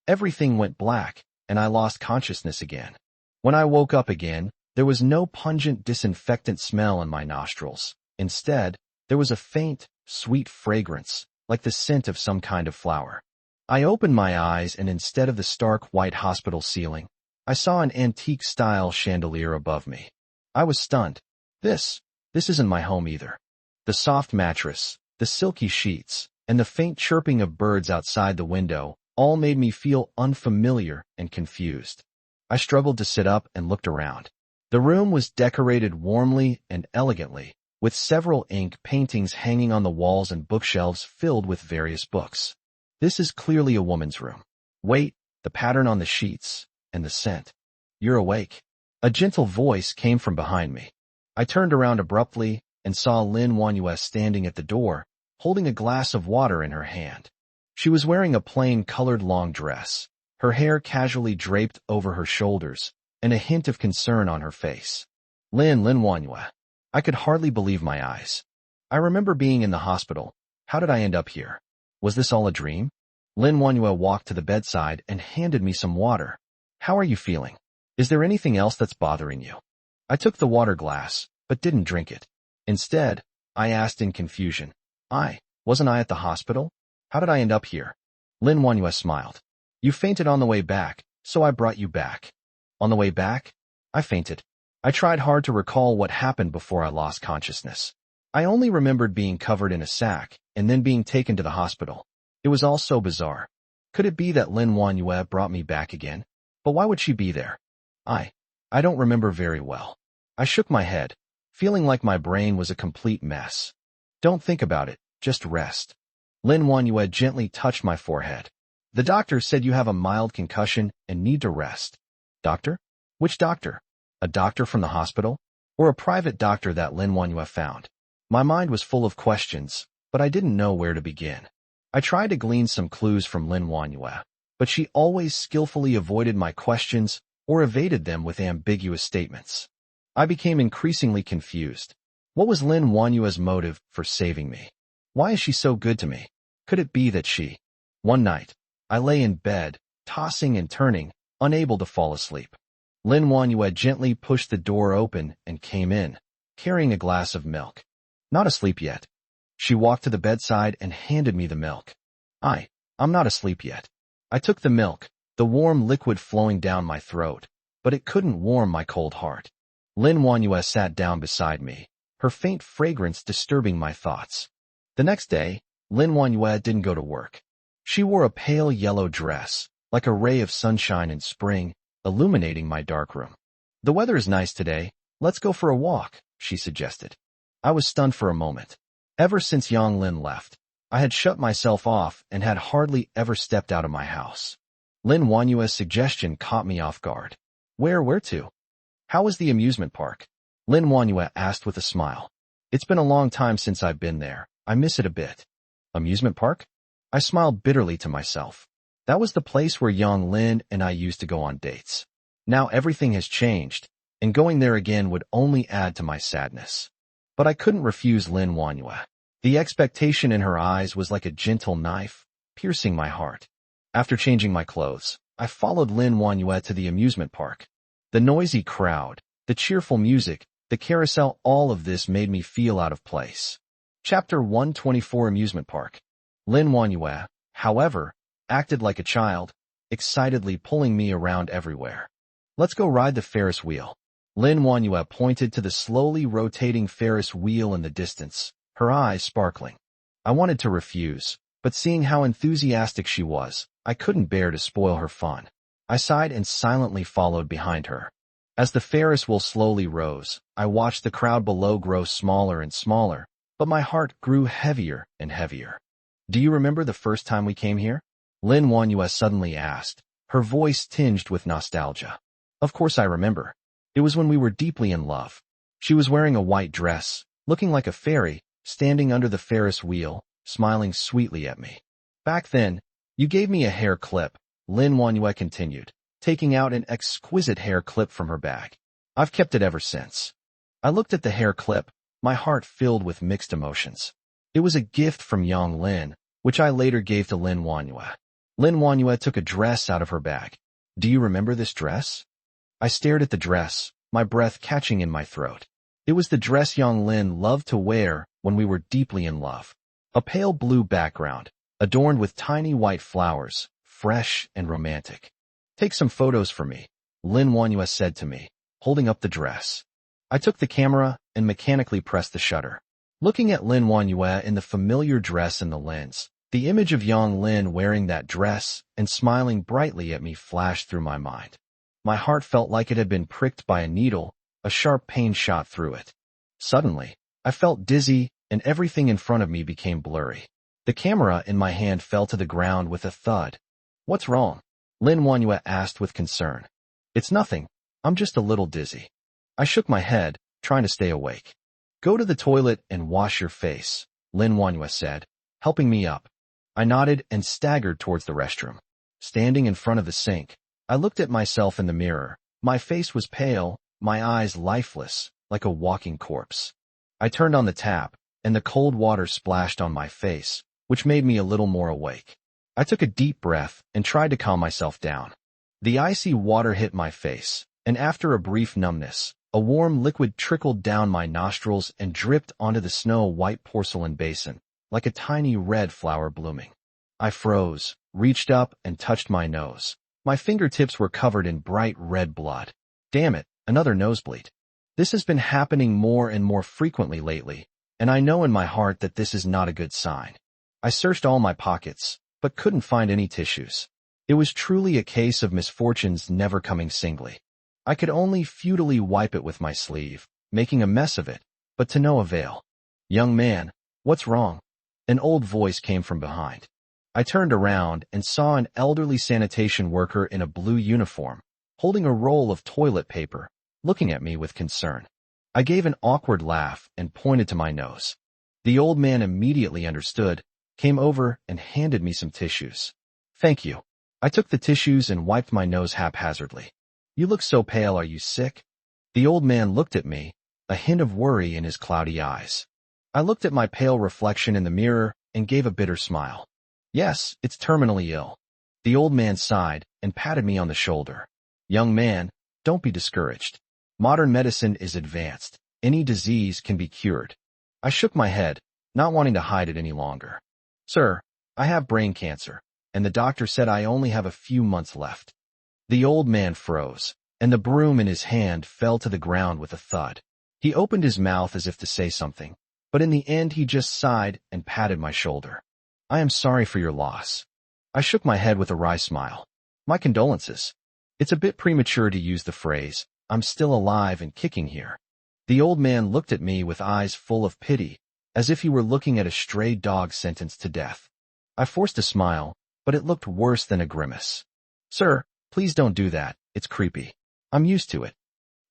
everything went black, and I lost consciousness again. When I woke up again, there was no pungent disinfectant smell in my nostrils. Instead, there was a faint, sweet fragrance, like the scent of some kind of flower. I opened my eyes, and instead of the stark white hospital ceiling, I saw an antique-style chandelier above me. I was stunned. This isn't my home either. The soft mattress, the silky sheets, and the faint chirping of birds outside the window all made me feel unfamiliar and confused. I struggled to sit up and looked around. The room was decorated warmly and elegantly, with several ink paintings hanging on the walls and bookshelves filled with various books. This is clearly a woman's room. Wait, the pattern on the sheets, and the scent. "You're awake." A gentle voice came from behind me. I turned around abruptly and saw Lin Wanyue standing at the door, holding a glass of water in her hand. She was wearing a plain colored long dress, her hair casually draped over her shoulders, and a hint of concern on her face. Lin Wanyue. I could hardly believe my eyes. I remember being in the hospital. How did I end up here? Was this all a dream? Lin Wanyue walked to the bedside and handed me some water. "How are you feeling? Is there anything else that's bothering you?" I took the water glass, but didn't drink it. Instead, I asked in confusion, Wasn't I at the hospital? How did I end up here?" Lin Wanyue smiled. "You fainted on the way back, so I brought you back." On the way back? I fainted. I tried hard to recall what happened before I lost consciousness. I only remembered being covered in a sack and then being taken to the hospital. It was all so bizarre. Could it be that Lin Wanyue brought me back again? But why would she be there? I I don't remember very well. I shook my head, feeling like my brain was a complete mess. Don't think about it, just rest. Lin Wanyue gently touched my forehead. The doctor said you have a mild concussion and need to rest. Doctor? Which doctor? A doctor from the hospital? Or a private doctor that Lin Wanyue found? My mind was full of questions, but I didn't know where to begin. I tried to glean some clues from Lin Wanyue, but she always skillfully avoided my questions or evaded them with ambiguous statements. I became increasingly confused. What was Lin Wanyue's motive for saving me? Why is she so good to me? Could it be that she... One night, I lay in bed, tossing and turning, unable to fall asleep. Lin Wanyue gently pushed the door open and came in, carrying a glass of milk. Not asleep yet. She walked to the bedside and handed me the milk. I'm not asleep yet. I took the milk, the warm liquid flowing down my throat, but it couldn't warm my cold heart. Lin Wanyue sat down beside me, her faint fragrance disturbing my thoughts. The next day, Lin Wanyue didn't go to work. She wore a pale yellow dress, like a ray of sunshine in spring, illuminating my dark room. The weather is nice today. Let's go for a walk, she suggested. I was stunned for a moment. Ever since Yang Lin left, I had shut myself off and had hardly ever stepped out of my house. Lin Wanyue's suggestion caught me off guard. Where to? How was the amusement park? Lin Wanyue asked with a smile. It's been a long time since I've been there. I miss it a bit. Amusement park? I smiled bitterly to myself. That was the place where Yang Lin and I used to go on dates. Now everything has changed, and going there again would only add to my sadness. But I couldn't refuse Lin Wanyue. The expectation in her eyes was like a gentle knife, piercing my heart. After changing my clothes, I followed Lin Wanyue to the amusement park. The noisy crowd, the cheerful music, the carousel, all of this made me feel out of place. Chapter 124 Amusement Park. Lin Wanyue, however, acted like a child, excitedly pulling me around everywhere. Let's go ride the Ferris wheel. Lin Wanyue pointed to the slowly rotating Ferris wheel in the distance, her eyes sparkling. I wanted to refuse, but seeing how enthusiastic she was, I couldn't bear to spoil her fun. I sighed and silently followed behind her. As the Ferris wheel slowly rose, I watched the crowd below grow smaller and smaller, but my heart grew heavier and heavier. Do you remember the first time we came here? Lin Wanyue suddenly asked, her voice tinged with nostalgia. Of course I remember. It was when we were deeply in love. She was wearing a white dress, looking like a fairy, standing under the Ferris wheel, smiling sweetly at me. Back then, you gave me a hair clip, Lin Wanyue continued, taking out an exquisite hair clip from her bag. I've kept it ever since. I looked at the hair clip, my heart filled with mixed emotions. It was a gift from Yang Lin, which I later gave to Lin Wanyue. Lin Wanyue took a dress out of her bag. Do you remember this dress? I stared at the dress, my breath catching in my throat. It was the dress Yang Lin loved to wear when we were deeply in love. A pale blue background, adorned with tiny white flowers, fresh and romantic. Take some photos for me, Lin Wanyue said to me, holding up the dress. I took the camera and mechanically pressed the shutter. Looking at Lin Wanyue in the familiar dress in the lens, the image of Yang Lin wearing that dress and smiling brightly at me flashed through my mind. My heart felt like it had been pricked by a needle, a sharp pain shot through it. Suddenly, I felt dizzy and everything in front of me became blurry. The camera in my hand fell to the ground with a thud. What's wrong? Lin Wanyue asked with concern. It's nothing. I'm just a little dizzy. I shook my head, trying to stay awake. Go to the toilet and wash your face, Lin Wanyue said, helping me up. I nodded and staggered towards the restroom. Standing in front of the sink, I looked at myself in the mirror. My face was pale, my eyes lifeless, like a walking corpse. I turned on the tap, and the cold water splashed on my face, which made me a little more awake. I took a deep breath and tried to calm myself down. The icy water hit my face, and after a brief numbness, a warm liquid trickled down my nostrils and dripped onto the snow-white porcelain basin, like a tiny red flower blooming. I froze, reached up, and touched my nose. My fingertips were covered in bright red blood. Damn it, another nosebleed. This has been happening more and more frequently lately, and I know in my heart that this is not a good sign. I searched all my pockets, but couldn't find any tissues. It was truly a case of misfortunes never coming singly. I could only futilely wipe it with my sleeve, making a mess of it, but to no avail. "Young man, what's wrong?" An old voice came from behind. I turned around and saw an elderly sanitation worker in a blue uniform, holding a roll of toilet paper, looking at me with concern. I gave an awkward laugh and pointed to my nose. The old man immediately understood, came over and handed me some tissues. "Thank you." I took the tissues and wiped my nose haphazardly. "You look so pale, are you sick?" The old man looked at me, a hint of worry in his cloudy eyes. I looked at my pale reflection in the mirror and gave a bitter smile. "Yes, it's terminally ill." The old man sighed and patted me on the shoulder. "Young man, don't be discouraged. Modern medicine is advanced. Any disease can be cured." I shook my head, not wanting to hide it any longer. "Sir, I have brain cancer, and the doctor said I only have a few months left." The old man froze, and the broom in his hand fell to the ground with a thud. He opened his mouth as if to say something, but in the end he just sighed and patted my shoulder. "I am sorry for your loss." I shook my head with a wry smile. "My condolences. It's a bit premature to use the phrase, I'm still alive and kicking here." The old man looked at me with eyes full of pity, as if he were looking at a stray dog sentenced to death. I forced a smile, but it looked worse than a grimace. "Sir, please don't do that, it's creepy. I'm used to it."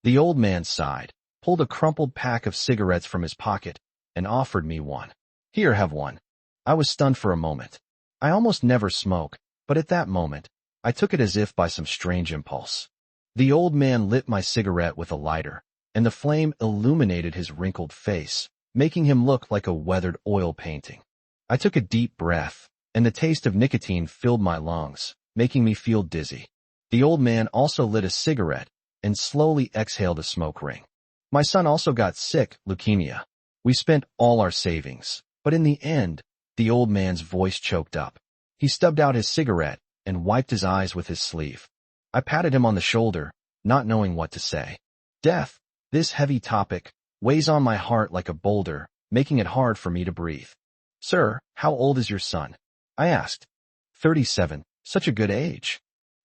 The old man sighed, pulled a crumpled pack of cigarettes from his pocket, and offered me one. "Here, have one." I was stunned for a moment. I almost never smoke, but at that moment, I took it as if by some strange impulse. The old man lit my cigarette with a lighter, and the flame illuminated his wrinkled face, making him look like a weathered oil painting. I took a deep breath, and the taste of nicotine filled my lungs, making me feel dizzy. The old man also lit a cigarette and slowly exhaled a smoke ring. "My son also got sick, leukemia. We spent all our savings, but in the end," the old man's voice choked up. He stubbed out his cigarette and wiped his eyes with his sleeve. I patted him on the shoulder, not knowing what to say. Death, this heavy topic, weighs on my heart like a boulder, making it hard for me to breathe. "Sir, how old is your son?" I asked. 37, such a good age."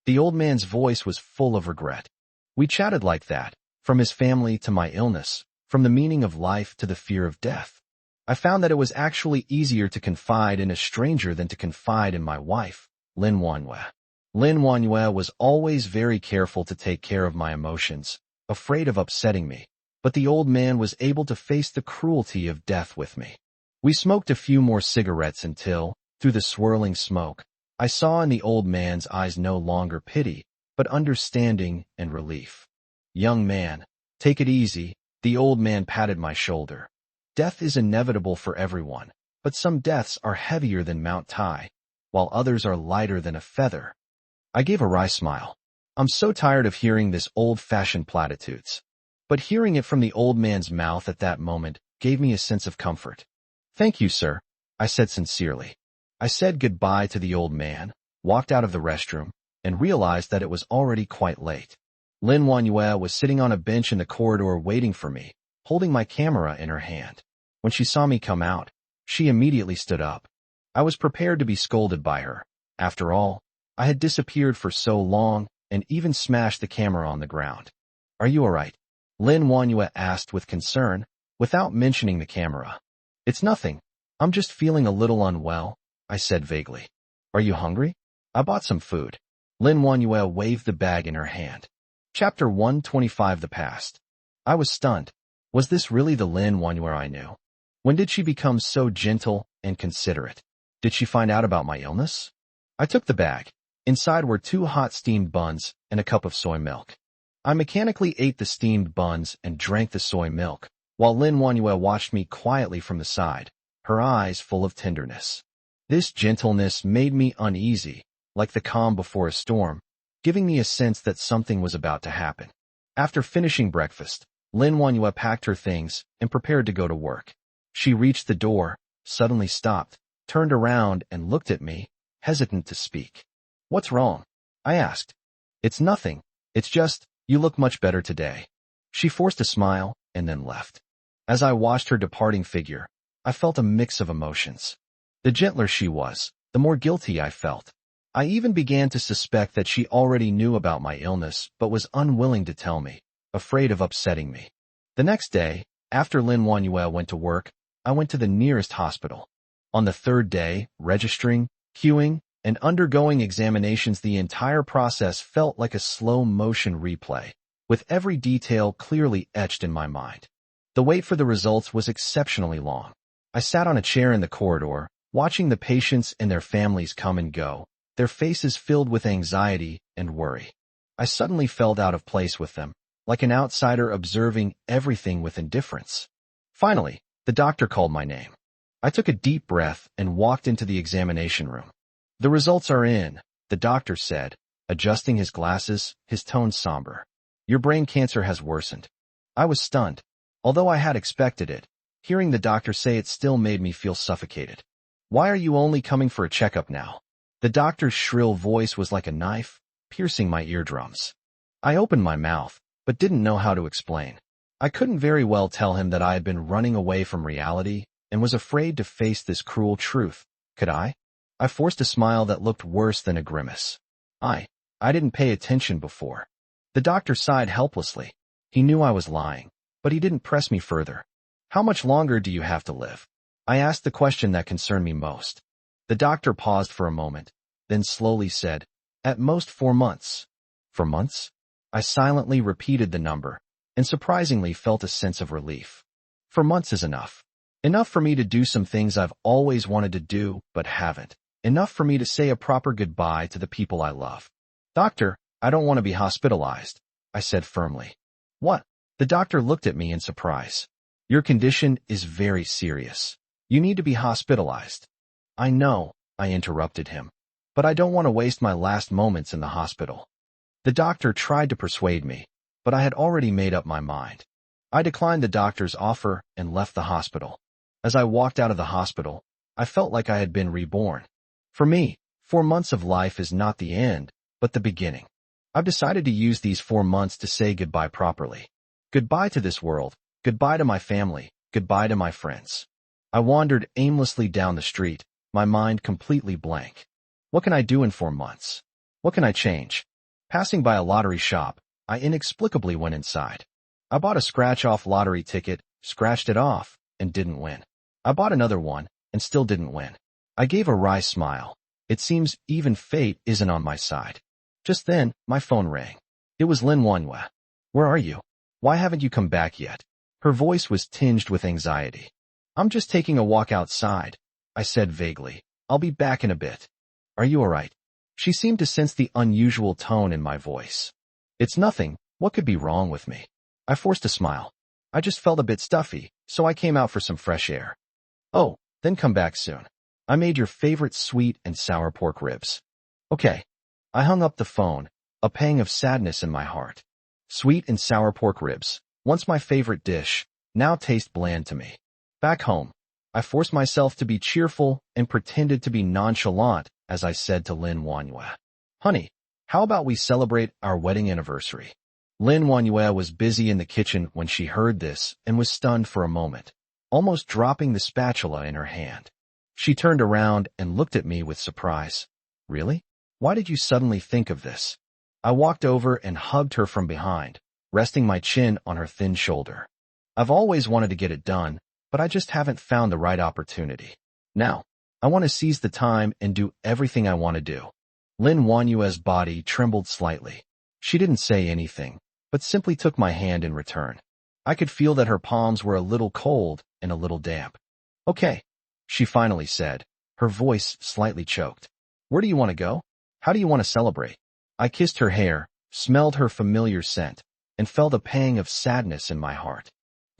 The old man's voice was full of regret. We chatted like that, from his family to my illness, from the meaning of life to the fear of death. I found that it was actually easier to confide in a stranger than to confide in my wife, Lin Wanhua. Lin Wanhua was always very careful to take care of my emotions, afraid of upsetting me, but the old man was able to face the cruelty of death with me. We smoked a few more cigarettes until, through the swirling smoke, I saw in the old man's eyes no longer pity, but understanding and relief. "Young man, take it easy," the old man patted my shoulder. "Death is inevitable for everyone, but some deaths are heavier than Mount Tai, while others are lighter than a feather." I gave a wry smile. I'm so tired of hearing this old-fashioned platitudes. But hearing it from the old man's mouth at that moment gave me a sense of comfort. "Thank you, sir," I said sincerely. I said goodbye to the old man, walked out of the restroom, and realized that it was already quite late. Lin Wanhua was sitting on a bench in the corridor waiting for me, holding my camera in her hand. When she saw me come out, she immediately stood up. I was prepared to be scolded by her. After all, I had disappeared for so long and even smashed the camera on the ground. "Are you all right?" Lin Wanhua asked with concern, without mentioning the camera. "It's nothing. I'm just feeling a little unwell," I said vaguely. "Are you hungry? I bought some food." Lin Wanhua waved the bag in her hand. Chapter 125. The Past. I was stunned. Was this really the Lin Wanhua I knew? When did she become so gentle and considerate? Did she find out about my illness? I took the bag. Inside were 2 hot steamed buns and a cup of soy milk. I mechanically ate the steamed buns and drank the soy milk, while Lin Wanhua watched me quietly from the side, her eyes full of tenderness. This gentleness made me uneasy, like the calm before a storm, giving me a sense that something was about to happen. After finishing breakfast, Lin Wanhua packed her things and prepared to go to work. She reached the door, suddenly stopped, turned around and looked at me, hesitant to speak. "What's wrong?" I asked. "It's nothing. It's just, you look much better today." She forced a smile and then left. As I watched her departing figure, I felt a mix of emotions. The gentler she was, the more guilty I felt. I even began to suspect that she already knew about my illness but was unwilling to tell me, afraid of upsetting me. The next day, after Lin Wangyue went to work, I went to the nearest hospital. On the third day, registering, queuing, and undergoing examinations, the entire process felt like a slow-motion replay, with every detail clearly etched in my mind. The wait for the results was exceptionally long. I sat on a chair in the corridor, watching the patients and their families come and go, their faces filled with anxiety and worry. I suddenly felt out of place with them, like an outsider observing everything with indifference. Finally, the doctor called my name. I took a deep breath and walked into the examination room. "The results are in," the doctor said, adjusting his glasses, his tone somber. "Your brain cancer has worsened." I was stunned. Although I had expected it, hearing the doctor say it still made me feel suffocated. "Why are you only coming for a checkup now?" The doctor's shrill voice was like a knife, piercing my eardrums. I opened my mouth, but didn't know how to explain. I couldn't very well tell him that I had been running away from reality and was afraid to face this cruel truth. Could I? I forced a smile that looked worse than a grimace. I didn't pay attention before. The doctor sighed helplessly. He knew I was lying, but he didn't press me further. "How much longer do you have to live?" I asked the question that concerned me most. The doctor paused for a moment, then slowly said, "At most 4 months." 4 months? I silently repeated the number, and surprisingly felt a sense of relief. 4 months is enough. Enough for me to do some things I've always wanted to do, but haven't. Enough for me to say a proper goodbye to the people I love. "Doctor, I don't want to be hospitalized," I said firmly. "What?" The doctor looked at me in surprise. "Your condition is very serious. You need to be hospitalized." "I know," I interrupted him, "but I don't want to waste my last moments in the hospital." The doctor tried to persuade me, but I had already made up my mind. I declined the doctor's offer and left the hospital. As I walked out of the hospital, I felt like I had been reborn. For me, 4 months of life is not the end, but the beginning. I've decided to use these 4 months to say goodbye properly. Goodbye to this world, goodbye to my family, goodbye to my friends. I wandered aimlessly down the street, my mind completely blank. What can I do in 4 months? What can I change? Passing by a lottery shop, I inexplicably went inside. I bought a scratch-off lottery ticket, scratched it off, and didn't win. I bought another one, and still didn't win. I gave a wry smile. It seems even fate isn't on my side. Just then, my phone rang. It was Lin Wangyue. "Where are you? Why haven't you come back yet?" Her voice was tinged with anxiety. "I'm just taking a walk outside," I said vaguely. "I'll be back in a bit." "Are you all right?" She seemed to sense the unusual tone in my voice. "It's nothing. What could be wrong with me?" I forced a smile. "I just felt a bit stuffy, so I came out for some fresh air." "Oh, then come back soon. I made your favorite sweet and sour pork ribs." "Okay." I hung up the phone, a pang of sadness in my heart. Sweet and sour pork ribs, once my favorite dish, now taste bland to me. Back home, I forced myself to be cheerful and pretended to be nonchalant as I said to Lin Wangyue, "Honey, how about we celebrate our wedding anniversary?" Lin Wangyue was busy in the kitchen when she heard this and was stunned for a moment, almost dropping the spatula in her hand. She turned around and looked at me with surprise. "Really? Why did you suddenly think of this?" I walked over and hugged her from behind, resting my chin on her thin shoulder. "I've always wanted to get it done, but I just haven't found the right opportunity. Now, I want to seize the time and do everything I want to do." Lin Wanyue's body trembled slightly. She didn't say anything, but simply took my hand in return. I could feel that her palms were a little cold and a little damp. "Okay," she finally said, her voice slightly choked. "Where do you want to go? How do you want to celebrate?" I kissed her hair, smelled her familiar scent, and felt a pang of sadness in my heart.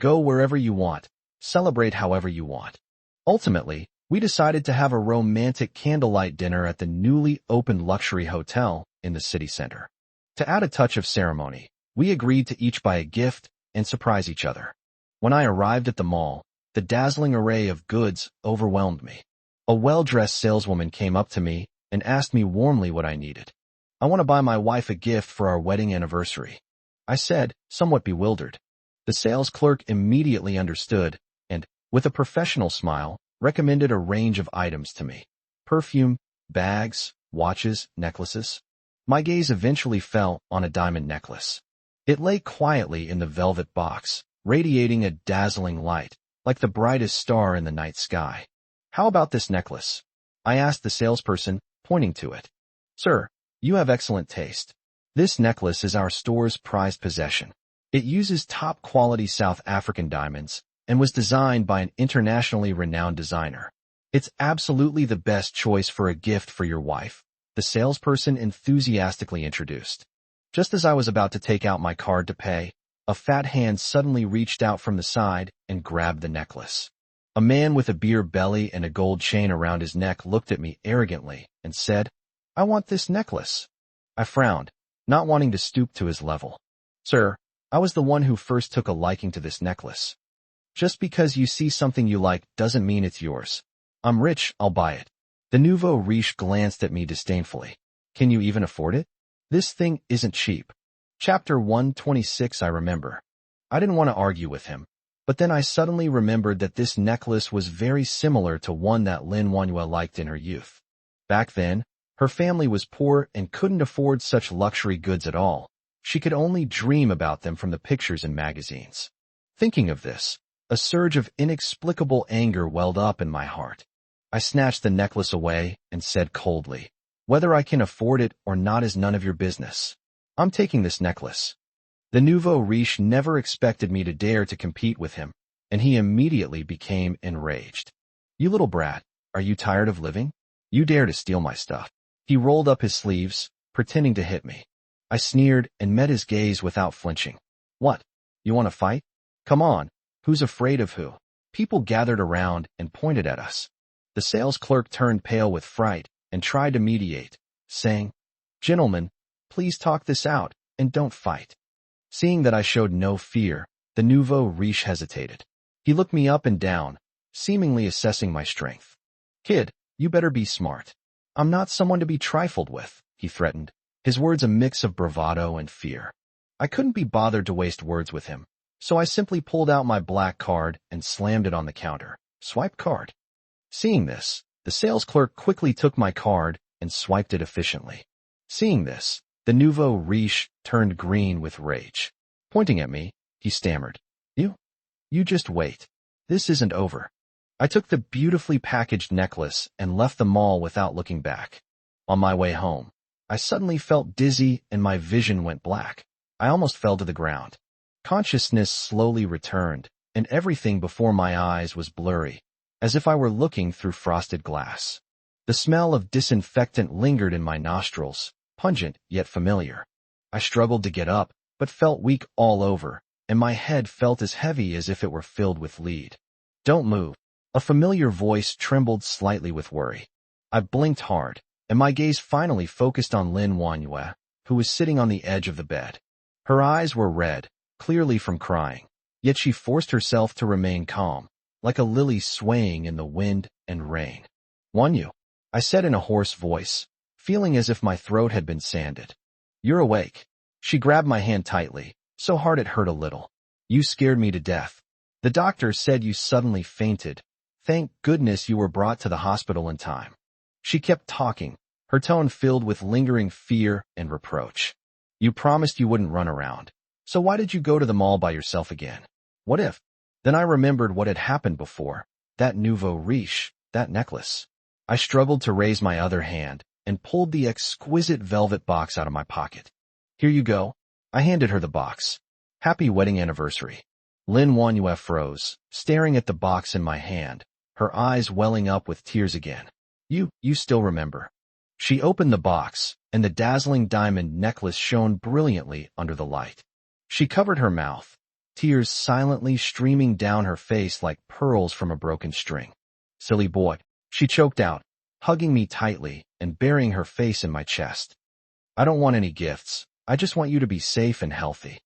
"Go wherever you want. Celebrate however you want." Ultimately, we decided to have a romantic candlelight dinner at the newly opened luxury hotel in the city center. To add a touch of ceremony, we agreed to each buy a gift and surprise each other. When I arrived at the mall, the dazzling array of goods overwhelmed me. A well-dressed saleswoman came up to me and asked me warmly what I needed. "I want to buy my wife a gift for our wedding anniversary," I said, somewhat bewildered. The sales clerk immediately understood and, with a professional smile, recommended a range of items to me. Perfume, bags, watches, necklaces. My gaze eventually fell on a diamond necklace. It lay quietly in the velvet box, radiating a dazzling light, like the brightest star in the night sky. "How about this necklace?" I asked the salesperson, pointing to it. "Sir, you have excellent taste. This necklace is our store's prized possession. It uses top-quality South African diamonds and was designed by an internationally renowned designer. It's absolutely the best choice for a gift for your wife," the salesperson enthusiastically introduced. Just as I was about to take out my card to pay, a fat hand suddenly reached out from the side and grabbed the necklace. A man with a beer belly and a gold chain around his neck looked at me arrogantly and said, "I want this necklace." I frowned, not wanting to stoop to his level. "Sir, I was the one who first took a liking to this necklace. Just because you see something you like doesn't mean it's yours. I'm rich, I'll buy it." The nouveau riche glanced at me disdainfully. "Can you even afford it? This thing isn't cheap." Chapter 126. I remember. I didn't want to argue with him, but then I suddenly remembered that this necklace was very similar to one that Lin Wanhua liked in her youth. Back then, her family was poor and couldn't afford such luxury goods at all. She could only dream about them from the pictures in magazines. Thinking of this, a surge of inexplicable anger welled up in my heart. I snatched the necklace away and said coldly, "Whether I can afford it or not is none of your business. I'm taking this necklace." The nouveau riche never expected me to dare to compete with him, and he immediately became enraged. "You little brat, are you tired of living? You dare to steal my stuff." He rolled up his sleeves, pretending to hit me. I sneered and met his gaze without flinching. "What? You want to fight? Come on, who's afraid of who?" People gathered around and pointed at us. The sales clerk turned pale with fright and tried to mediate, saying, "Gentlemen, please talk this out and don't fight." Seeing that I showed no fear, the nouveau riche hesitated. He looked me up and down, seemingly assessing my strength. "Kid, you better be smart. I'm not someone to be trifled with," he threatened, his words a mix of bravado and fear. I couldn't be bothered to waste words with him, so I simply pulled out my black card and slammed it on the counter. "Swipe card." Seeing this, the sales clerk quickly took my card and swiped it efficiently. Seeing this, the nouveau riche turned green with rage. Pointing at me, he stammered, You just wait. This isn't over." I took the beautifully packaged necklace and left the mall without looking back. On my way home, I suddenly felt dizzy and my vision went black. I almost fell to the ground. Consciousness slowly returned, and everything before my eyes was blurry, as if I were looking through frosted glass. The smell of disinfectant lingered in my nostrils, pungent yet familiar. I struggled to get up, but felt weak all over, and my head felt as heavy as if it were filled with lead. "Don't move." A familiar voice trembled slightly with worry. I blinked hard, and my gaze finally focused on Lin Wanhua, who was sitting on the edge of the bed. Her eyes were red, clearly from crying, yet she forced herself to remain calm, like a lily swaying in the wind and rain. "Wanyu," I said in a hoarse voice, feeling as if my throat had been sanded. "You're awake." She grabbed my hand tightly, so hard it hurt a little. "You scared me to death. The doctor said you suddenly fainted. Thank goodness you were brought to the hospital in time." She kept talking, her tone filled with lingering fear and reproach. "You promised you wouldn't run around. So why did you go to the mall by yourself again? What if?" Then I remembered what had happened before. That nouveau riche, that necklace. I struggled to raise my other hand and pulled the exquisite velvet box out of my pocket. "Here you go." I handed her the box. "Happy wedding anniversary." Lin Wanhua froze, staring at the box in my hand, her eyes welling up with tears again. You still remember." She opened the box, and the dazzling diamond necklace shone brilliantly under the light. She covered her mouth, tears silently streaming down her face like pearls from a broken string. "Silly boy," she choked out, hugging me tightly and burying her face in my chest. "I don't want any gifts. I just want you to be safe and healthy."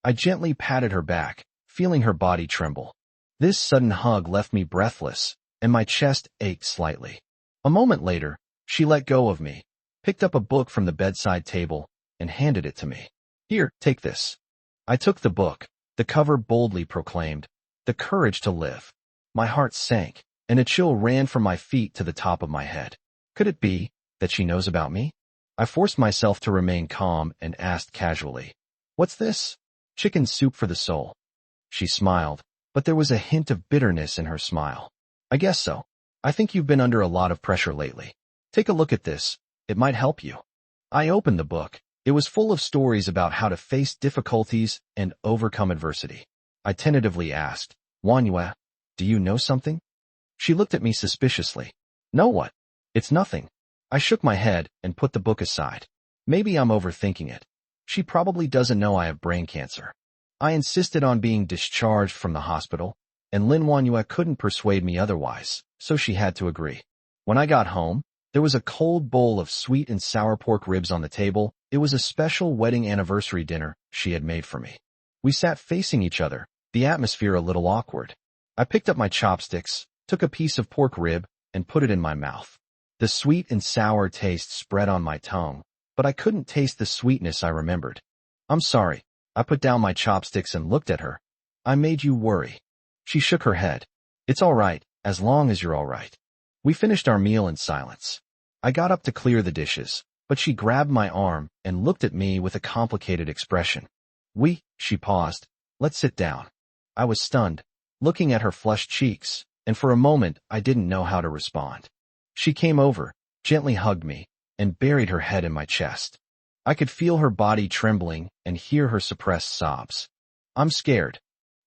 I gently patted her back, feeling her body tremble. This sudden hug left me breathless, and my chest ached slightly. A moment later, she let go of me, picked up a book from the bedside table, and handed it to me. "Here, take this." I took the book. The cover boldly proclaimed, "The Courage to Live." My heart sank, and a chill ran from my feet to the top of my head. Could it be that she knows about me? I forced myself to remain calm and asked casually, "What's this?" "Chicken soup for the soul." She smiled, but there was a hint of bitterness in her smile. "I guess so. I think you've been under a lot of pressure lately. Take a look at this. It might help you." I opened the book. It was full of stories about how to face difficulties and overcome adversity. I tentatively asked, "Manhwa, do you know something?" She looked at me suspiciously. "Know what?" "It's nothing." I shook my head and put the book aside. Maybe I'm overthinking it. She probably doesn't know I have brain cancer. I insisted on being discharged from the hospital, and Lin Manhwa couldn't persuade me otherwise, so she had to agree. When I got home, there was a cold bowl of sweet and sour pork ribs on the table. It was a special wedding anniversary dinner she had made for me. We sat facing each other, the atmosphere a little awkward. I picked up my chopsticks, took a piece of pork rib, and put it in my mouth. The sweet and sour taste spread on my tongue, but I couldn't taste the sweetness I remembered. "I'm sorry." I put down my chopsticks and looked at her. "I made you worry." She shook her head. "It's all right, as long as you're all right." We finished our meal in silence. I got up to clear the dishes, but she grabbed my arm and looked at me with a complicated expression. She paused. "Let's sit down." I was stunned, looking at her flushed cheeks, and for a moment I didn't know how to respond. She came over, gently hugged me, and buried her head in my chest. I could feel her body trembling and hear her suppressed sobs. "I'm scared,"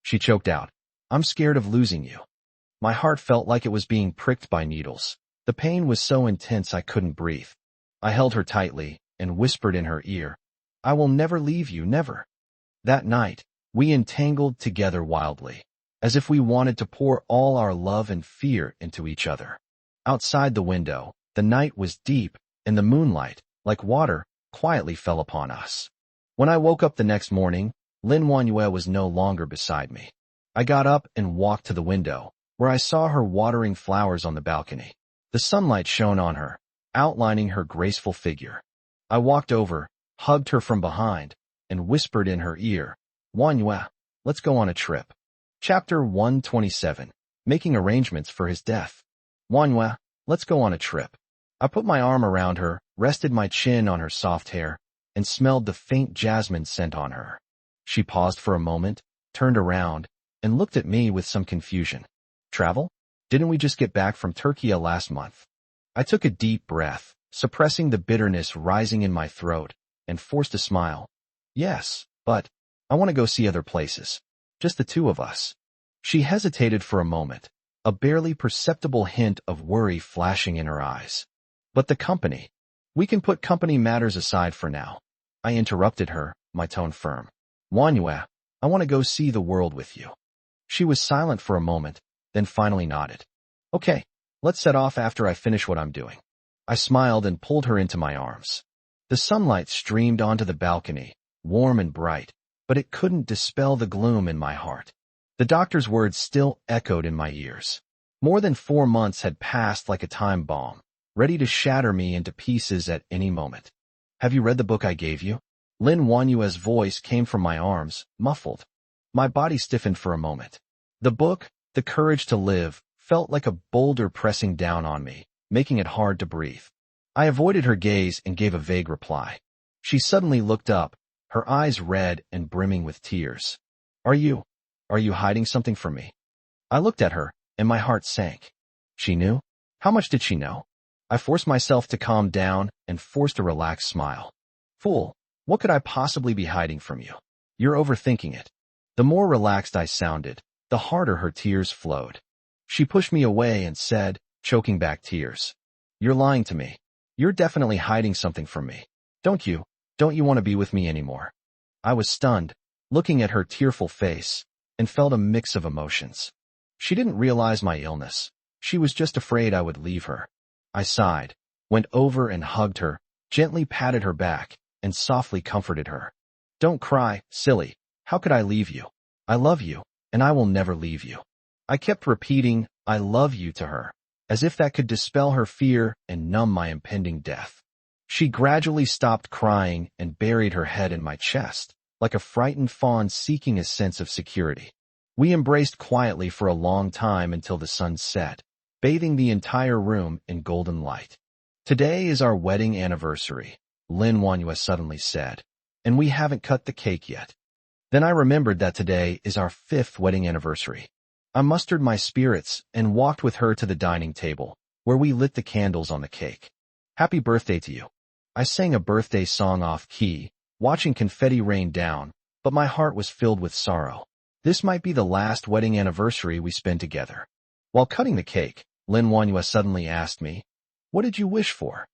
she choked out. "I'm scared of losing you." My heart felt like it was being pricked by needles. The pain was so intense I couldn't breathe. I held her tightly and whispered in her ear, "I will never leave you, never." That night, we entangled together wildly, as if we wanted to pour all our love and fear into each other. Outside the window, the night was deep, and the moonlight, like water, quietly fell upon us. When I woke up the next morning, Lin Manhwa was no longer beside me. I got up and walked to the window, where I saw her watering flowers on the balcony. The sunlight shone on her, outlining her graceful figure. I walked over, hugged her from behind, and whispered in her ear, "Manhwa, let's go on a trip." Chapter 127. Making Arrangements for His Death. "Manhwa, let's go on a trip." I put my arm around her, rested my chin on her soft hair, and smelled the faint jasmine scent on her. She paused for a moment, turned around, and looked at me with some confusion. "Travel? Didn't we just get back from Turkey last month?" I took a deep breath, suppressing the bitterness rising in my throat, and forced a smile. "Yes, but I want to go see other places. Just the two of us." She hesitated for a moment, a barely perceptible hint of worry flashing in her eyes. "But the company. We can put company matters aside for now." I interrupted her, my tone firm. "Manhwa, I want to go see the world with you." She was silent for a moment, then finally nodded. "Okay, let's set off after I finish what I'm doing." I smiled and pulled her into my arms. The sunlight streamed onto the balcony, warm and bright, but it couldn't dispel the gloom in my heart. The doctor's words still echoed in my ears. More than 4 months had passed like a time bomb, ready to shatter me into pieces at any moment. "Have you read the book I gave you?" Lin Wanyue's voice came from my arms, muffled. My body stiffened for a moment. The book, The Courage to Live, felt like a boulder pressing down on me, making it hard to breathe. I avoided her gaze and gave a vague reply. She suddenly looked up, her eyes red and brimming with tears. Are you hiding something from me?" I looked at her, and my heart sank. She knew? How much did she know? I forced myself to calm down and forced a relaxed smile. "Fool, what could I possibly be hiding from you? You're overthinking it." The more relaxed I sounded, the harder her tears flowed. She pushed me away and said, choking back tears, "You're lying to me. You're definitely hiding something from me. Don't you want to be with me anymore?" I was stunned, looking at her tearful face, and felt a mix of emotions. She didn't realize my illness. She was just afraid I would leave her. I sighed, went over and hugged her, gently patted her back, and softly comforted her. "Don't cry, silly. How could I leave you? I love you, and I will never leave you." I kept repeating, "I love you" to her, as if that could dispel her fear and numb my impending death. She gradually stopped crying and buried her head in my chest, like a frightened fawn seeking a sense of security. We embraced quietly for a long time until the sun set, bathing the entire room in golden light. Today is our wedding anniversary, Lin Wanyue suddenly said, and we haven't cut the cake yet. Then I remembered that today is our 5th wedding anniversary. I mustered my spirits and walked with her to the dining table, where we lit the candles on the cake. Happy birthday to you. I sang a birthday song off key, watching confetti rain down, but my heart was filled with sorrow. This might be the last wedding anniversary we spend together. While cutting the cake, Lin Wanyue suddenly asked me, "What did you wish for?"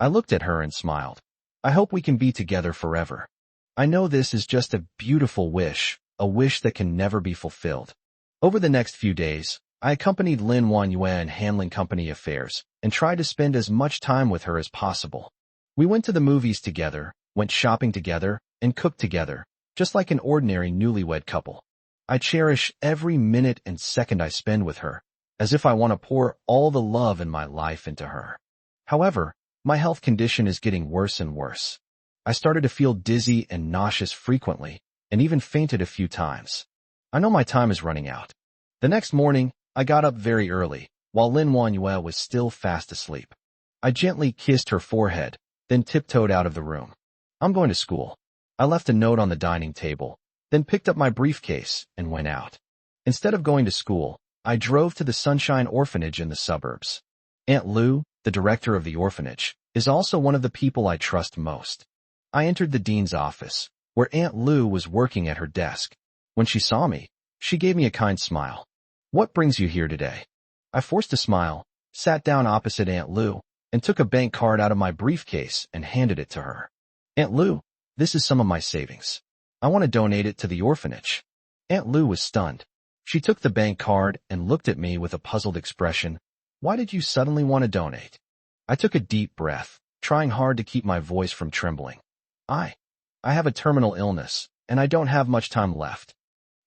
I looked at her and smiled. "I hope we can be together forever. I know this is just a beautiful wish, a wish that can never be fulfilled." Over the next few days, I accompanied Lin Wanyue in handling company affairs and tried to spend as much time with her as possible. We went to the movies together, went shopping together, and cooked together, just like an ordinary newlywed couple. I cherish every minute and second I spend with her, as if I want to pour all the love in my life into her. However, my health condition is getting worse and worse. I started to feel dizzy and nauseous frequently, and even fainted a few times. I know my time is running out. The next morning, I got up very early, while Lin Wanyue was still fast asleep. I gently kissed her forehead, then tiptoed out of the room. "I'm going to school." I left a note on the dining table, then picked up my briefcase and went out. Instead of going to school, I drove to the Sunshine Orphanage in the suburbs. Aunt Lu, the director of the orphanage, is also one of the people I trust most. I entered the dean's office, where Aunt Lu was working at her desk. When she saw me, she gave me a kind smile. "What brings you here today?" I forced a smile, sat down opposite Aunt Lu, and took a bank card out of my briefcase and handed it to her. "Aunt Lu, this is some of my savings. I want to donate it to the orphanage." Aunt Lu was stunned. She took the bank card and looked at me with a puzzled expression. "Why did you suddenly want to donate?" I took a deep breath, trying hard to keep my voice from trembling. I have a terminal illness, and I don't have much time left."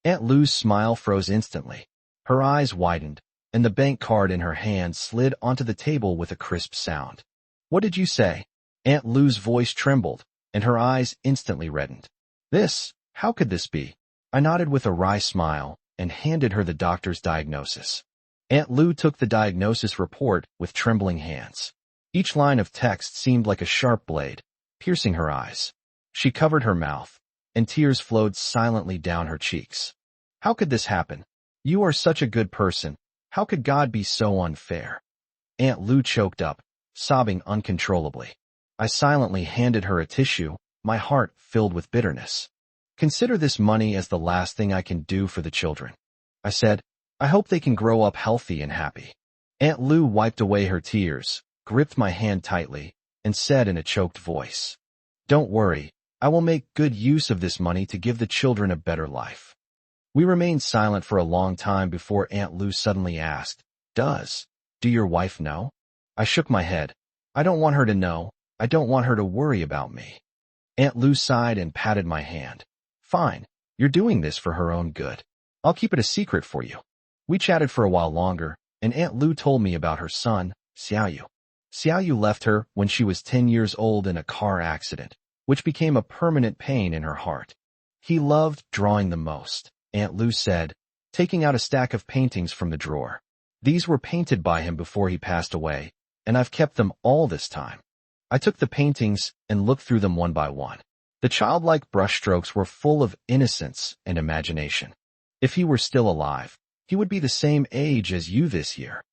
Aunt Lu's smile froze instantly. Her eyes widened, and the bank card in her hand slid onto the table with a crisp sound. "What did you say?" Aunt Lu's voice trembled, and her eyes instantly reddened. How could this be?" I nodded with a wry smile and handed her the doctor's diagnosis. Aunt Lu took the diagnosis report with trembling hands. Each line of text seemed like a sharp blade, piercing her eyes. She covered her mouth, and tears flowed silently down her cheeks. "How could this happen? You are such a good person. How could God be so unfair?" Aunt Lu choked up, sobbing uncontrollably. I silently handed her a tissue, my heart filled with bitterness. "Consider this money as the last thing I can do for the children," I said. "I hope they can grow up healthy and happy." Aunt Lu wiped away her tears, gripped my hand tightly, and said in a choked voice, "Don't worry, I will make good use of this money to give the children a better life." We remained silent for a long time before Aunt Lu suddenly asked, Do your wife know?" I shook my head. "I don't want her to know. I don't want her to worry about me." Aunt Lu sighed and patted my hand. "Fine, you're doing this for her own good. I'll keep it a secret for you." We chatted for a while longer, and Aunt Lu told me about her son, Xiaoyu. Xiaoyu left her when she was 10 years old in a car accident, which became a permanent pain in her heart. "He loved drawing the most," Aunt Lu said, taking out a stack of paintings from the drawer. "These were painted by him before he passed away, and I've kept them all this time." I took the paintings and looked through them one by one. The childlike brushstrokes were full of innocence and imagination. "If he were still alive, he would be the same age as you this year."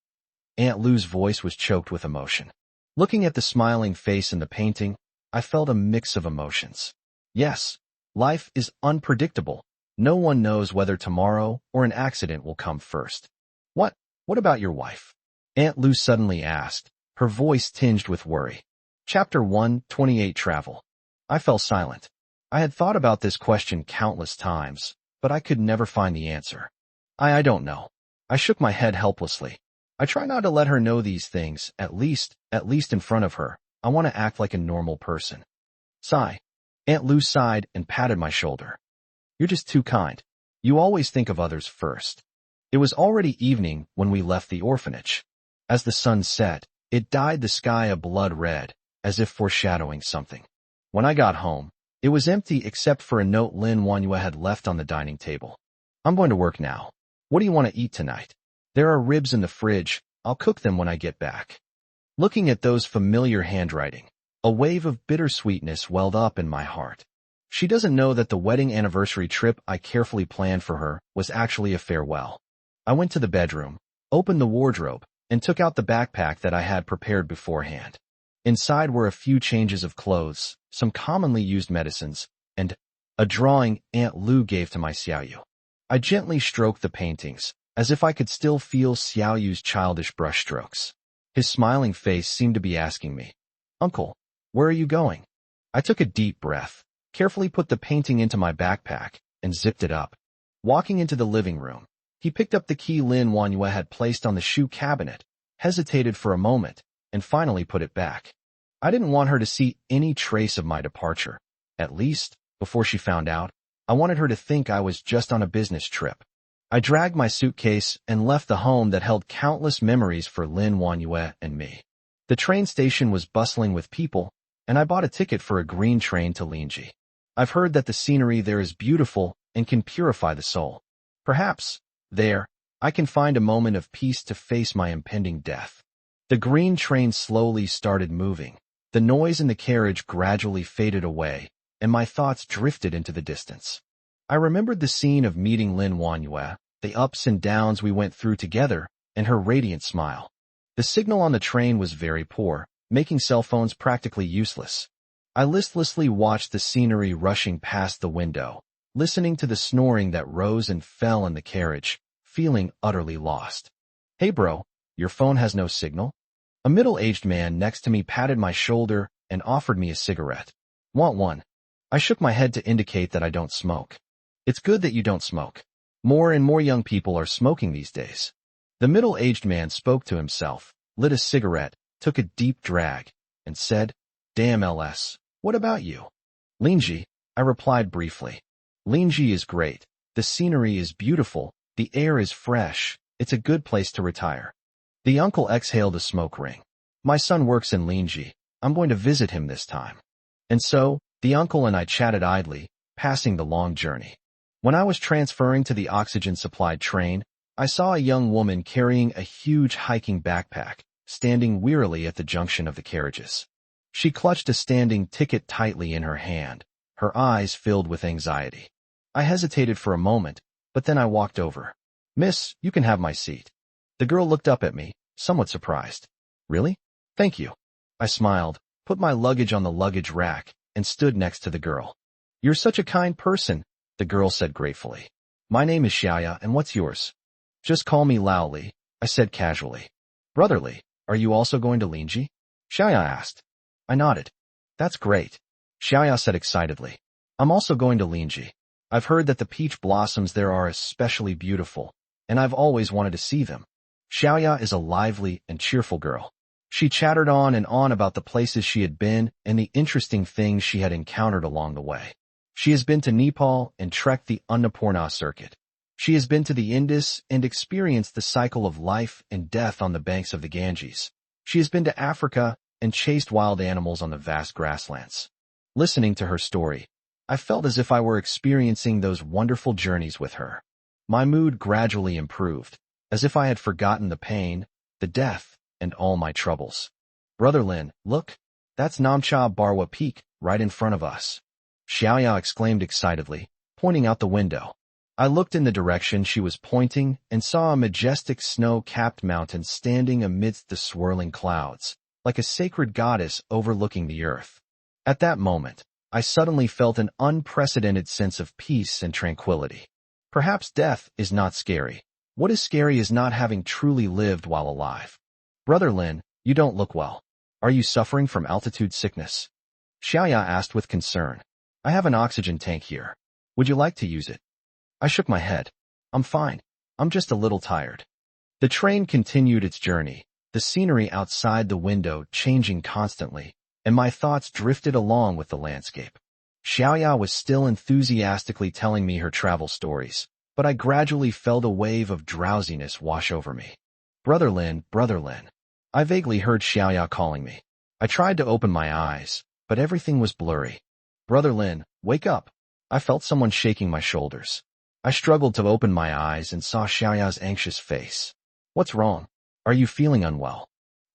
Aunt Lu's voice was choked with emotion. Looking at the smiling face in the painting, I felt a mix of emotions. Yes, life is unpredictable. No one knows whether tomorrow or an accident will come first. What about your wife?" Aunt Lu suddenly asked, her voice tinged with worry. Chapter 128 Travel. I fell silent. I had thought about this question countless times, but I could never find the answer. I don't know. I shook my head helplessly. I try not to let her know these things, at least in front of her. I want to act like a normal person. Sigh. Aunt Lu sighed and patted my shoulder. "You're just too kind. You always think of others first." It was already evening when we left the orphanage. As the sun set, it dyed the sky a blood red, as if foreshadowing something. When I got home, it was empty except for a note Lin Wanyue had left on the dining table. "I'm going to work now. What do you want to eat tonight? There are ribs in the fridge. I'll cook them when I get back." Looking at those familiar handwriting, a wave of bittersweetness welled up in my heart. She doesn't know that the wedding anniversary trip I carefully planned for her was actually a farewell. I went to the bedroom, opened the wardrobe, and took out the backpack that I had prepared beforehand. Inside were a few changes of clothes, some commonly used medicines, and a drawing Aunt Lu gave to my Xiaoyu. I gently stroked the paintings, as if I could still feel Xiaoyu's childish brushstrokes. His smiling face seemed to be asking me, "Uncle, where are you going?" I took a deep breath, carefully put the painting into my backpack, and zipped it up. Walking into the living room, he picked up the key Lin Wanyue had placed on the shoe cabinet, hesitated for a moment, and finally put it back. I didn't want her to see any trace of my departure. At least, before she found out, I wanted her to think I was just on a business trip. I dragged my suitcase and left the home that held countless memories for Lin Wanyue and me. The train station was bustling with people, and I bought a ticket for a green train to Linji. I've heard that the scenery there is beautiful and can purify the soul. Perhaps, there, I can find a moment of peace to face my impending death. The green train slowly started moving. The noise in the carriage gradually faded away, and my thoughts drifted into the distance. I remembered the scene of meeting Lin Wanyue, the ups and downs we went through together, and her radiant smile. The signal on the train was very poor, making cell phones practically useless. I listlessly watched the scenery rushing past the window, listening to the snoring that rose and fell in the carriage, feeling utterly lost. "Hey bro, your phone has no signal?" A middle-aged man next to me patted my shoulder and offered me a cigarette. "Want one?" I shook my head to indicate that I don't smoke. "It's good that you don't smoke. More and more young people are smoking these days." The middle-aged man spoke to himself, lit a cigarette, took a deep drag, and said, "Damn LS, what about you?" "Linji," I replied briefly. "Linji is great. The scenery is beautiful. The air is fresh. It's a good place to retire." The uncle exhaled a smoke ring. "My son works in Linji. I'm going to visit him this time." And so, the uncle and I chatted idly, passing the long journey. When I was transferring to the oxygen-supplied train, I saw a young woman carrying a huge hiking backpack, standing wearily at the junction of the carriages. She clutched a standing ticket tightly in her hand, her eyes filled with anxiety. I hesitated for a moment, but then I walked over. "Miss, you can have my seat." The girl looked up at me, somewhat surprised. "Really? Thank you." I smiled, put my luggage on the luggage rack, and stood next to the girl. "You're such a kind person," the girl said gratefully. "My name is Xiaoya, and what's yours?" "Just call me Laoli," I said casually. "Brotherly, are you also going to Linji?" Xiaoya asked. I nodded. "That's great," Xiaoya said excitedly. "I'm also going to Linji. I've heard that the peach blossoms there are especially beautiful, and I've always wanted to see them." Xiaoya is a lively and cheerful girl. She chattered on and on about the places she had been and the interesting things she had encountered along the way. She has been to Nepal and trekked the Annapurna circuit. She has been to the Indus and experienced the cycle of life and death on the banks of the Ganges. She has been to Africa and chased wild animals on the vast grasslands. Listening to her story, I felt as if I were experiencing those wonderful journeys with her. My mood gradually improved, as if I had forgotten the pain, the death, and all my troubles. "Brother Lin, look, that's Namcha Barwa Peak, right in front of us," Xiaoya exclaimed excitedly, pointing out the window. I looked in the direction she was pointing and saw a majestic snow-capped mountain standing amidst the swirling clouds, like a sacred goddess overlooking the earth. At that moment, I suddenly felt an unprecedented sense of peace and tranquility. Perhaps death is not scary. What is scary is not having truly lived while alive. "Brother Lin, you don't look well. Are you suffering from altitude sickness?" Xiaoya asked with concern. "I have an oxygen tank here. Would you like to use it?" I shook my head. "I'm fine. I'm just a little tired." The train continued its journey, the scenery outside the window changing constantly, and my thoughts drifted along with the landscape. Xiaoya was still enthusiastically telling me her travel stories, but I gradually felt a wave of drowsiness wash over me. "Brother Lin, Brother Lin." I vaguely heard Xiaoya calling me. I tried to open my eyes, but everything was blurry. "Brother Lin, wake up." I felt someone shaking my shoulders. I struggled to open my eyes and saw Xiaoya's anxious face. "What's wrong? Are you feeling unwell?"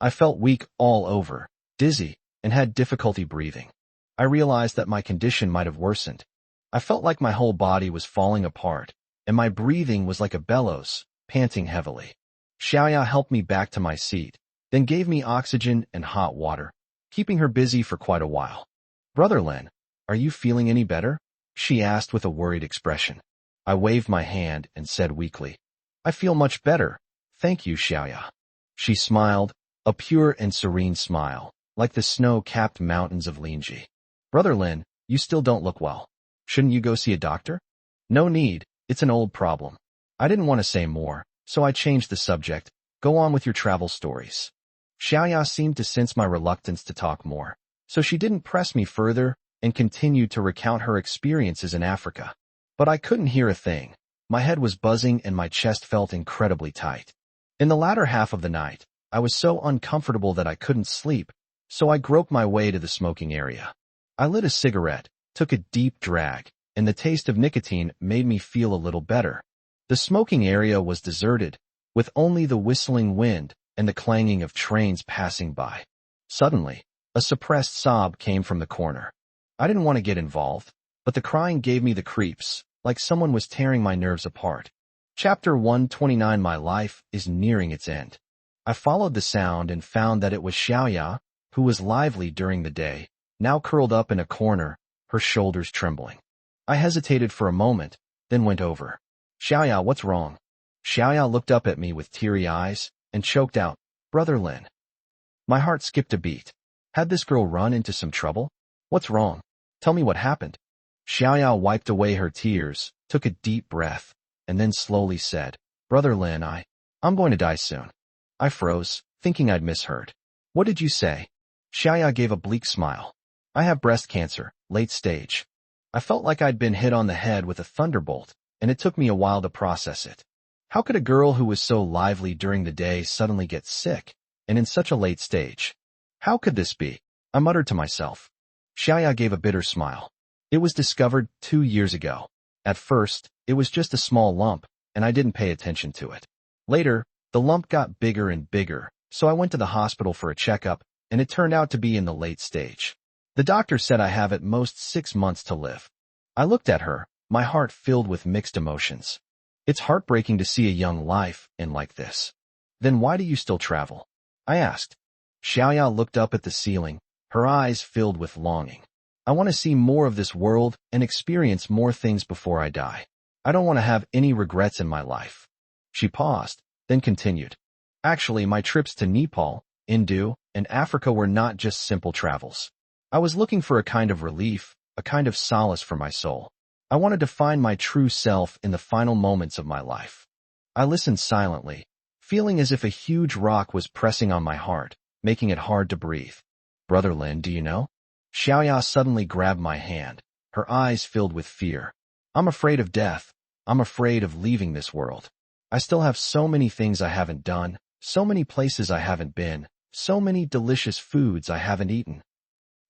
I felt weak all over, dizzy, and had difficulty breathing. I realized that my condition might have worsened. I felt like my whole body was falling apart, and my breathing was like a bellows, panting heavily. Xiaoya helped me back to my seat, then gave me oxygen and hot water, keeping her busy for quite a while. "Brother Lin, are you feeling any better?" she asked with a worried expression. I waved my hand and said weakly, "I feel much better. Thank you, Xiaoya." She smiled, a pure and serene smile, like the snow-capped mountains of Linji. "Brother Lin, you still don't look well. Shouldn't you go see a doctor?" "No need, it's an old problem." I didn't want to say more, so I changed the subject. "Go on with your travel stories." Xiaoya seemed to sense my reluctance to talk more, so she didn't press me further and continued to recount her experiences in Africa. But I couldn't hear a thing. My head was buzzing and my chest felt incredibly tight. In the latter half of the night, I was so uncomfortable that I couldn't sleep, so I groped my way to the smoking area. I lit a cigarette, took a deep drag, and the taste of nicotine made me feel a little better. The smoking area was deserted, with only the whistling wind and the clanging of trains passing by. Suddenly, a suppressed sob came from the corner. I didn't want to get involved, but the crying gave me the creeps, like someone was tearing my nerves apart. Chapter 129. My life is nearing its end. I followed the sound and found that it was Xiaoya, who was lively during the day, now curled up in a corner, her shoulders trembling. I hesitated for a moment, then went over. "Xiaoya, what's wrong?" Xiaoya looked up at me with teary eyes and choked out, "Brother Lin." My heart skipped a beat. Had this girl run into some trouble? "What's wrong? Tell me what happened." Xiaoya wiped away her tears, took a deep breath, and then slowly said, "Brother Lin, I'm going to die soon." I froze, thinking I'd misheard. "What did you say?" Xiaoya gave a bleak smile. "I have breast cancer, late stage." I felt like I'd been hit on the head with a thunderbolt, and it took me a while to process it. How could a girl who was so lively during the day suddenly get sick, and in such a late stage? How could this be? I muttered to myself. Xiaoya gave a bitter smile. "It was discovered 2 years ago. At first, it was just a small lump, and I didn't pay attention to it. Later, the lump got bigger and bigger, so I went to the hospital for a checkup, and it turned out to be in the late stage. The doctor said I have at most 6 months to live." I looked at her, my heart filled with mixed emotions. It's heartbreaking to see a young life end like this. "Then why do you still travel?" I asked. Xiaoya looked up at the ceiling, her eyes filled with longing. "I want to see more of this world and experience more things before I die. I don't want to have any regrets in my life." She paused, then continued. "Actually, my trips to Nepal, India, and Africa were not just simple travels. I was looking for a kind of relief, a kind of solace for my soul. I wanted to find my true self in the final moments of my life." I listened silently, feeling as if a huge rock was pressing on my heart, making it hard to breathe. "Brother Lin, do you know?" Xiaoya suddenly grabbed my hand, her eyes filled with fear. "I'm afraid of death. I'm afraid of leaving this world. I still have so many things I haven't done, so many places I haven't been, so many delicious foods I haven't eaten."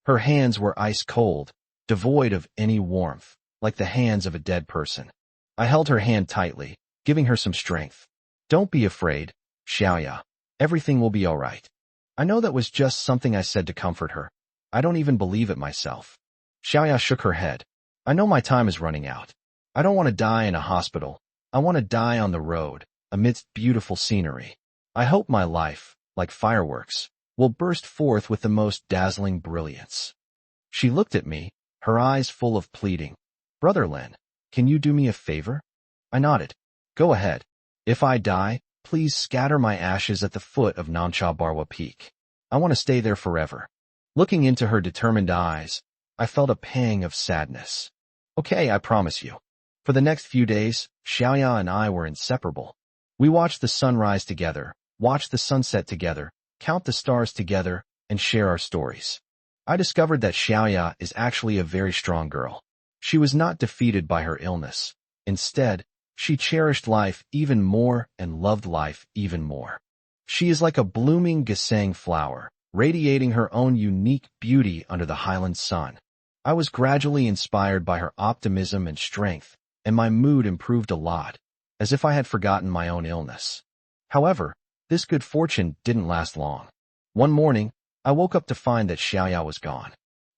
Her hands were ice cold, devoid of any warmth, like the hands of a dead person. I held her hand tightly, giving her some strength. "Don't be afraid, Xiaoya. Everything will be all right." I know that was just something I said to comfort her. I don't even believe it myself. Xiaoya shook her head. "I know my time is running out. I don't want to die in a hospital. I want to die on the road, amidst beautiful scenery. I hope my life, like fireworks, will burst forth with the most dazzling brilliance." She looked at me, her eyes full of pleading. "Brother Lin, can you do me a favor?" I nodded. "Go ahead. If I die, please scatter my ashes at the foot of Namcha Barwa Peak. I want to stay there forever." Looking into her determined eyes, I felt a pang of sadness. "Okay, I promise you." For the next few days, Xiaoya and I were inseparable. We watched the sunrise together, watched the sunset together, count the stars together, and share our stories. I discovered that Xiaoya is actually a very strong girl. She was not defeated by her illness. Instead, she cherished life even more and loved life even more. She is like a blooming gesang flower, radiating her own unique beauty under the Highland sun. I was gradually inspired by her optimism and strength, and my mood improved a lot, as if I had forgotten my own illness. However, this good fortune didn't last long. One morning, I woke up to find that Xiaoya was gone.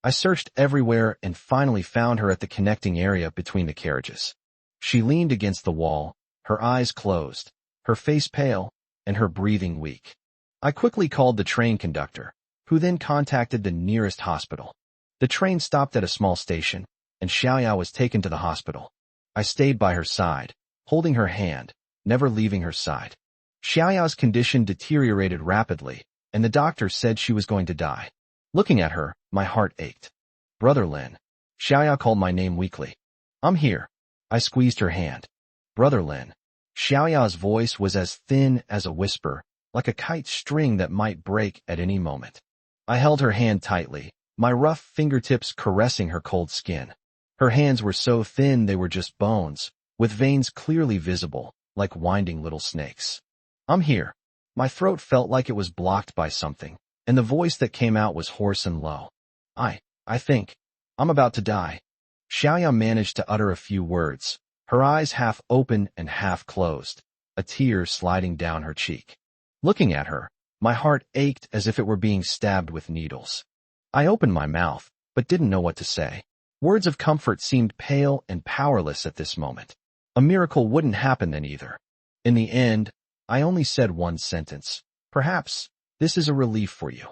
I searched everywhere and finally found her at the connecting area between the carriages. She leaned against the wall, her eyes closed, her face pale, and her breathing weak. I quickly called the train conductor, who then contacted the nearest hospital. The train stopped at a small station, and Xiaoya was taken to the hospital. I stayed by her side, holding her hand, never leaving her side. Xiaoya's condition deteriorated rapidly, and the doctor said she was going to die. Looking at her, my heart ached. Brother Lin. Xiaoya called my name weakly. I'm here. I squeezed her hand. Brother Lin. Xiaoya's voice was as thin as a whisper, like a kite string that might break at any moment. I held her hand tightly, my rough fingertips caressing her cold skin. Her hands were so thin they were just bones, with veins clearly visible, like winding little snakes. I'm here. My throat felt like it was blocked by something, and the voice that came out was hoarse and low. I think. I'm about to die. Xiaoya managed to utter a few words, her eyes half open and half closed, a tear sliding down her cheek. Looking at her, my heart ached as if it were being stabbed with needles. I opened my mouth, but didn't know what to say. Words of comfort seemed pale and powerless at this moment. A miracle wouldn't happen then either. In the end, I only said one sentence. Perhaps, this is a relief for you.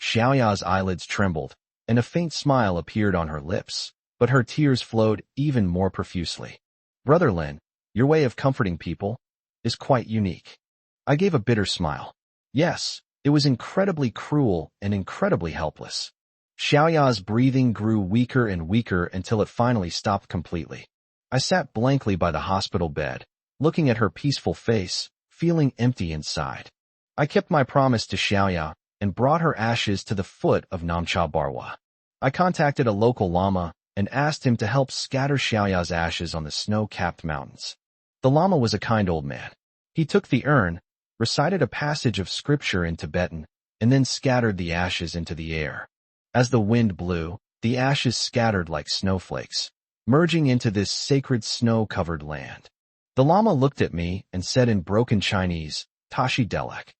Xiaoya's eyelids trembled, and a faint smile appeared on her lips, but her tears flowed even more profusely. Brother Lin, your way of comforting people is quite unique. I gave a bitter smile. Yes, it was incredibly cruel and incredibly helpless. Xiaoya's breathing grew weaker and weaker until it finally stopped completely. I sat blankly by the hospital bed, looking at her peaceful face, feeling empty inside. I kept my promise to Xiaoya and brought her ashes to the foot of Namcha Barwa. I contacted a local lama and asked him to help scatter Xiaoya's ashes on the snow-capped mountains. The lama was a kind old man. He took the urn, recited a passage of scripture in Tibetan, and then scattered the ashes into the air. As the wind blew, the ashes scattered like snowflakes, merging into this sacred snow-covered land. The lama looked at me and said in broken Chinese, Tashi Delek.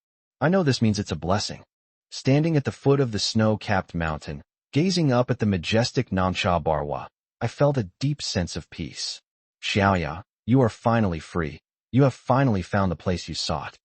I know this means it's a blessing. Standing at the foot of the snow-capped mountain, gazing up at the majestic Namcha Barwa, I felt a deep sense of peace. Xiaoya, you are finally free. You have finally found the place you sought.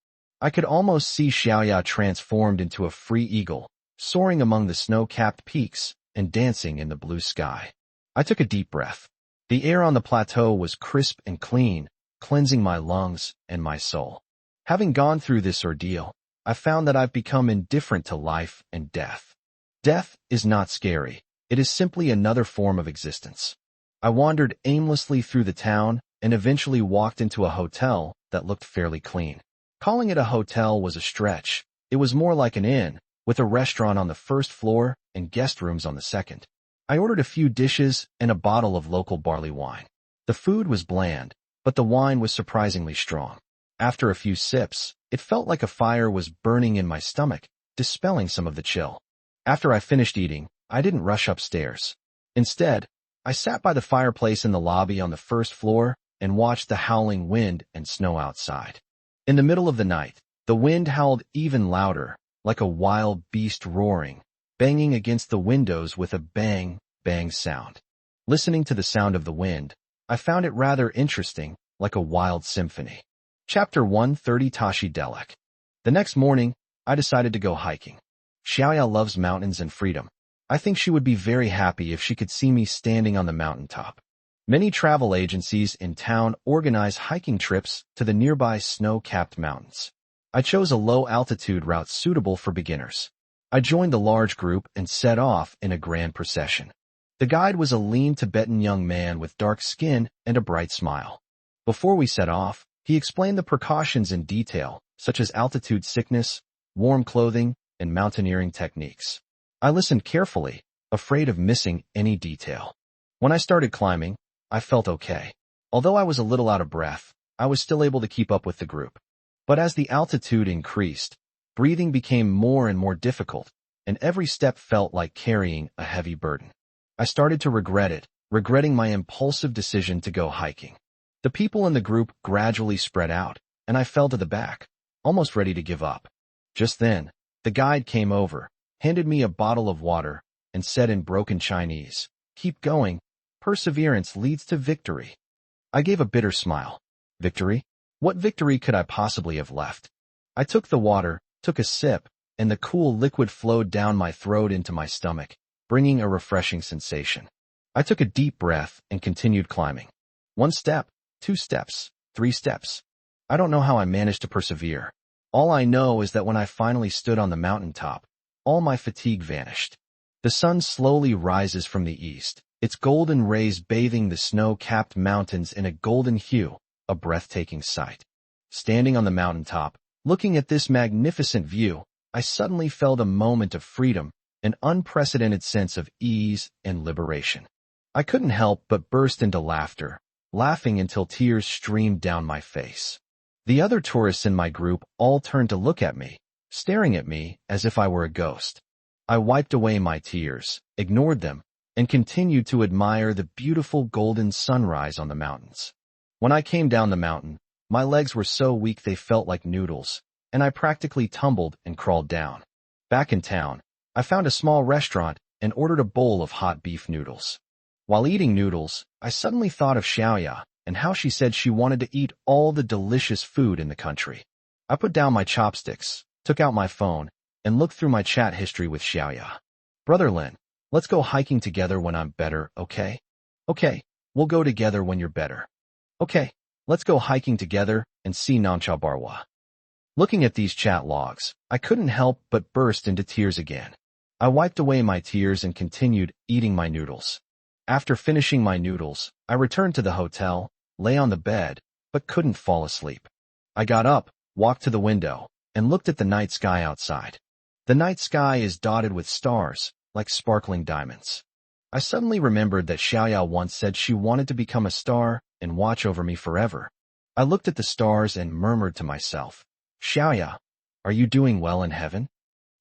I could almost see Xiaoya transformed into a free eagle, soaring among the snow-capped peaks and dancing in the blue sky. I took a deep breath. The air on the plateau was crisp and clean, cleansing my lungs and my soul. Having gone through this ordeal, I found that I've become indifferent to life and death. Death is not scary. It is simply another form of existence. I wandered aimlessly through the town and eventually walked into a hotel that looked fairly clean. Calling it a hotel was a stretch. It was more like an inn, with a restaurant on the first floor and guest rooms on the second. I ordered a few dishes and a bottle of local barley wine. The food was bland, but the wine was surprisingly strong. After a few sips, it felt like a fire was burning in my stomach, dispelling some of the chill. After I finished eating, I didn't rush upstairs. Instead, I sat by the fireplace in the lobby on the first floor and watched the howling wind and snow outside. In the middle of the night, the wind howled even louder, like a wild beast roaring, banging against the windows with a bang, bang sound. Listening to the sound of the wind, I found it rather interesting, like a wild symphony. Chapter 130 Tashi Delek. The next morning, I decided to go hiking. Xiaoya loves mountains and freedom. I think she would be very happy if she could see me standing on the mountaintop. Many travel agencies in town organize hiking trips to the nearby snow-capped mountains. I chose a low-altitude route suitable for beginners. I joined the large group and set off in a grand procession. The guide was a lean Tibetan young man with dark skin and a bright smile. Before we set off, he explained the precautions in detail, such as altitude sickness, warm clothing, and mountaineering techniques. I listened carefully, afraid of missing any detail. When I started climbing, I felt okay. Although I was a little out of breath, I was still able to keep up with the group. But as the altitude increased, breathing became more and more difficult, and every step felt like carrying a heavy burden. I started to regret it, regretting my impulsive decision to go hiking. The people in the group gradually spread out, and I fell to the back, almost ready to give up. Just then, The guide came over, handed me a bottle of water, and said in broken Chinese, "Keep going. Perseverance leads to victory." I gave a bitter smile. Victory? What victory could I possibly have left? I took the water, took a sip, and the cool liquid flowed down my throat into my stomach, bringing a refreshing sensation. I took a deep breath and continued climbing. 1 step, 2 steps, 3 steps. I don't know how I managed to persevere. All I know is that when I finally stood on the mountaintop, all my fatigue vanished. The sun slowly rises from the east, its golden rays bathing the snow-capped mountains in a golden hue, a breathtaking sight. Standing on the mountaintop, looking at this magnificent view, I suddenly felt a moment of freedom, an unprecedented sense of ease and liberation. I couldn't help but burst into laughter, laughing until tears streamed down my face. The other tourists in my group all turned to look at me, staring at me as if I were a ghost. I wiped away my tears, ignored them, and continued to admire the beautiful golden sunrise on the mountains. When I came down the mountain, my legs were so weak they felt like noodles, and I practically tumbled and crawled down. Back in town, I found a small restaurant and ordered a bowl of hot beef noodles. While eating noodles, I suddenly thought of Xiaoya and how she said she wanted to eat all the delicious food in the country. I put down my chopsticks, took out my phone, and looked through my chat history with Xiaoya. "Brother Lin, let's go hiking together when I'm better, okay?" "Okay, we'll go together when you're better." "Okay, let's go hiking together and see Namcha Barwa." Looking at these chat logs, I couldn't help but burst into tears again. I wiped away my tears and continued eating my noodles. After finishing my noodles, I returned to the hotel, lay on the bed, but couldn't fall asleep. I got up, walked to the window, and looked at the night sky outside. The night sky is dotted with stars, like sparkling diamonds. I suddenly remembered that Xiaoya once said she wanted to become a star and watch over me forever. I looked at the stars and murmured to myself, "Xiaoya, are you doing well in heaven?"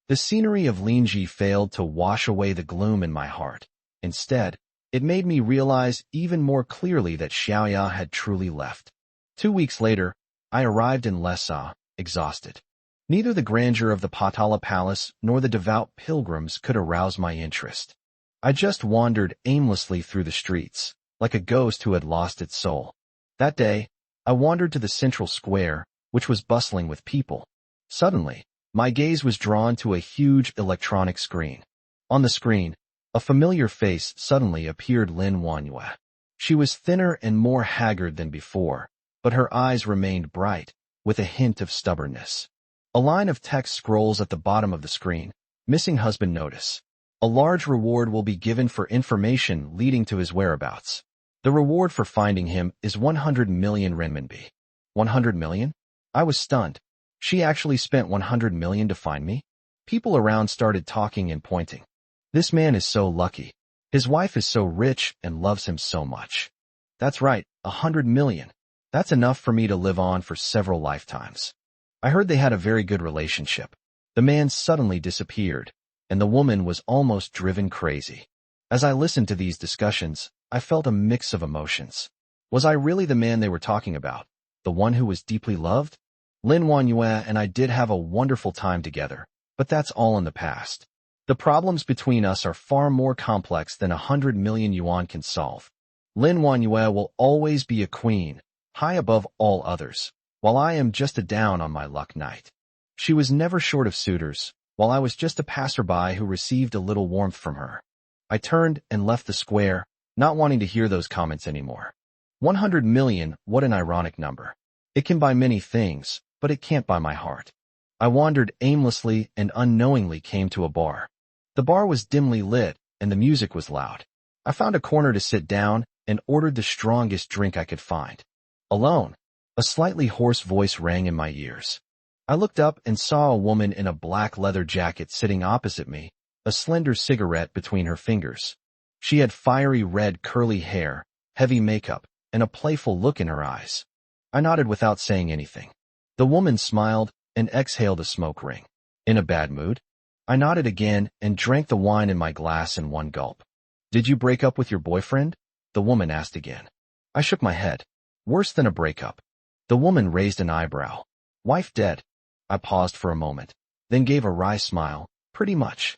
The scenery of Linji failed to wash away the gloom in my heart. Instead, it made me realize even more clearly that Xiaoya had truly left. 2 weeks later, I arrived in Lhasa, exhausted. Neither the grandeur of the Patala Palace nor the devout pilgrims could arouse my interest. I just wandered aimlessly through the streets, like a ghost who had lost its soul. That day, I wandered to the central square, which was bustling with people. Suddenly, my gaze was drawn to a huge electronic screen. On the screen, a familiar face suddenly appeared: Lin Wanyue. She was thinner and more haggard than before, but her eyes remained bright, with a hint of stubbornness. A line of text scrolls at the bottom of the screen: "Missing husband notice. A large reward will be given for information leading to his whereabouts. The reward for finding him is 100 million renminbi." 100 million? I was stunned. She actually spent 100 million to find me? People around started talking and pointing. This man is so lucky. His wife is so rich and loves him so much. That's right, 100 million. That's enough for me to live on for several lifetimes. I heard they had a very good relationship. The man suddenly disappeared, and the woman was almost driven crazy. As I listened to these discussions, I felt a mix of emotions. Was I really the man they were talking about? The one who was deeply loved? Lin Wanyue and I did have a wonderful time together, but that's all in the past. The problems between us are far more complex than 100 million yuan can solve. Lin Wanyue will always be a queen, high above all others, while I am just a down-on-my-luck knight. She was never short of suitors, while I was just a passerby who received a little warmth from her. I turned and left the square, not wanting to hear those comments anymore. 100 million, what an ironic number. It can buy many things, but it can't buy my heart. I wandered aimlessly and unknowingly came to a bar. The bar was dimly lit, and the music was loud. I found a corner to sit down and ordered the strongest drink I could find. Alone, a slightly hoarse voice rang in my ears. I looked up and saw a woman in a black leather jacket sitting opposite me, a slender cigarette between her fingers. She had fiery red curly hair, heavy makeup, and a playful look in her eyes. I nodded without saying anything. The woman smiled and exhaled a smoke ring. In a bad mood? I nodded again and drank the wine in my glass in one gulp. "Did you break up with your boyfriend?" the woman asked again. I shook my head. "Worse than a breakup." The woman raised an eyebrow. "Wife dead." I paused for a moment. then gave a wry smile. Pretty much.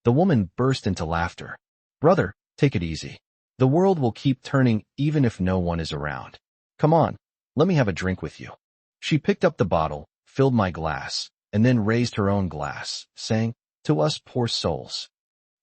The woman burst into laughter. Brother, take it easy. The world will keep turning even if no one is around. Come on, let me have a drink with you. She picked up the bottle, filled my glass, and then raised her own glass, saying, to us poor souls.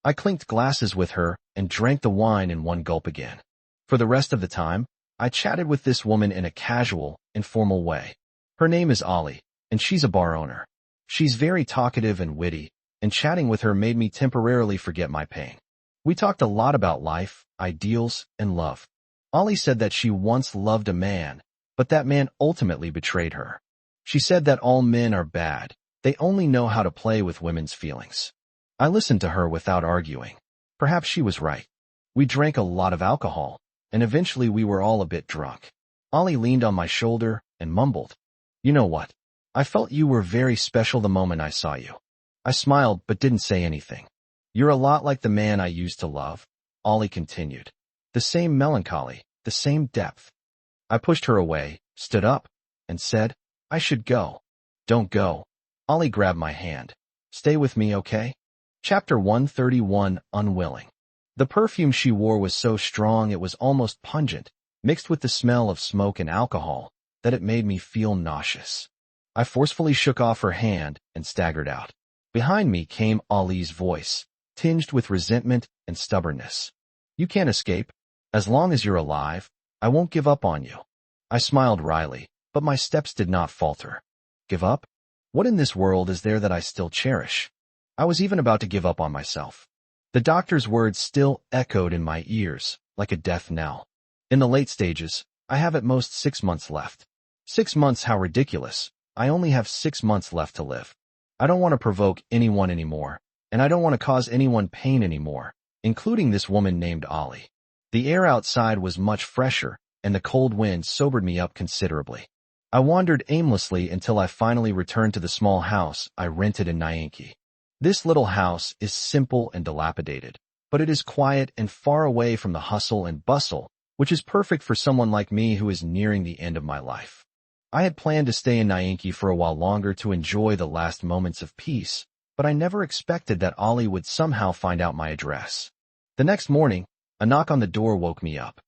I clinked glasses with her and drank the wine in one gulp again. For the rest of the time, I chatted with this woman in a casual, informal way. Her name is Ollie, and she's a bar owner. She's very talkative and witty, and chatting with her made me temporarily forget my pain. We talked a lot about life, ideals, and love. Ollie said that she once loved a man, but that man ultimately betrayed her. She said that all men are bad. They only know how to play with women's feelings. I listened to her without arguing. Perhaps she was right. We drank a lot of alcohol, and eventually we were all a bit drunk. Ollie leaned on my shoulder and mumbled, You know what? I felt you were very special the moment I saw you. I smiled but didn't say anything. You're a lot like the man I used to love, Ollie continued. The same melancholy, the same depth. I pushed her away, stood up, and said, I should go. Don't go. Ollie grabbed my hand. Stay with me, okay? Chapter 131, Unwilling. The perfume she wore was so strong it was almost pungent, mixed with the smell of smoke and alcohol, that it made me feel nauseous. I forcefully shook off her hand and staggered out. Behind me came Ollie's voice, tinged with resentment and stubbornness. You can't escape. As long as you're alive, I won't give up on you. I smiled wryly, but my steps did not falter. Give up? What in this world is there that I still cherish? I was even about to give up on myself. The doctor's words still echoed in my ears, like a death knell. In the late stages, I have at most 6 months left. 6 months, how ridiculous. I only have 6 months left to live. I don't want to provoke anyone anymore, and I don't want to cause anyone pain anymore, including this woman named Ollie. The air outside was much fresher, and the cold wind sobered me up considerably. I wandered aimlessly until I finally returned to the small house I rented in Nyanki. This little house is simple and dilapidated, but it is quiet and far away from the hustle and bustle, which is perfect for someone like me who is nearing the end of my life. I had planned to stay in Nyanki for a while longer to enjoy the last moments of peace, but I never expected that Ollie would somehow find out my address. The next morning, a knock on the door woke me up.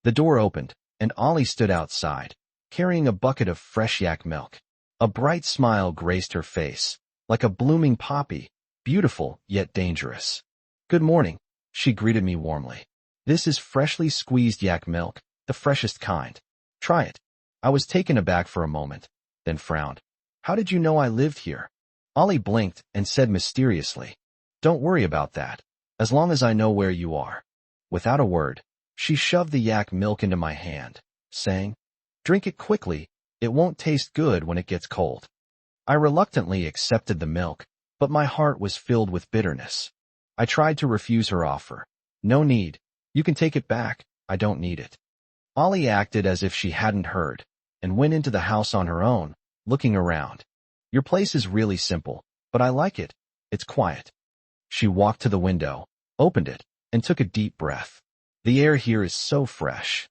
The door opened, and Ollie stood outside, carrying a bucket of fresh yak milk. A bright smile graced her face, like a blooming poppy, beautiful yet dangerous. Good morning, she greeted me warmly. This is freshly squeezed yak milk, the freshest kind. Try it. I was taken aback for a moment, then frowned. How did you know I lived here? Ollie blinked and said mysteriously, Don't worry about that, as long as I know where you are. Without a word, she shoved the yak milk into my hand, saying, Drink it quickly, it won't taste good when it gets cold. I reluctantly accepted the milk, but my heart was filled with bitterness. I tried to refuse her offer. No need. You can take it back, I don't need it. Ollie acted as if she hadn't heard, and went into the house on her own, looking around. Your place is really simple, but I like it. It's quiet. She walked to the window, opened it, and took a deep breath. The air here is so fresh.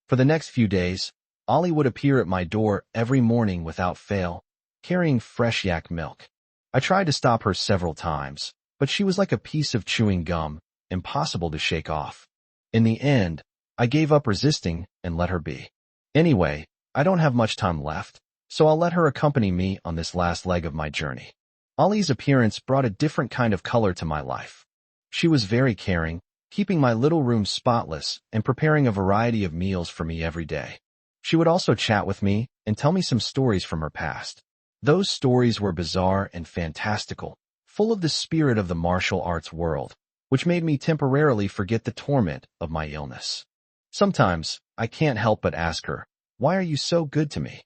For the next few days, Ollie would appear at my door every morning without fail, carrying fresh yak milk. I tried to stop her several times, but she was like a piece of chewing gum, impossible to shake off. In the end, I gave up resisting and let her be. Anyway, I don't have much time left, so I'll let her accompany me on this last leg of my journey. Ollie's appearance brought a different kind of color to my life. She was very caring, keeping my little room spotless and preparing a variety of meals for me every day. She would also chat with me and tell me some stories from her past. Those stories were bizarre and fantastical, full of the spirit of the martial arts world, which made me temporarily forget the torment of my illness. Sometimes, I can't help but ask her, Why are you so good to me?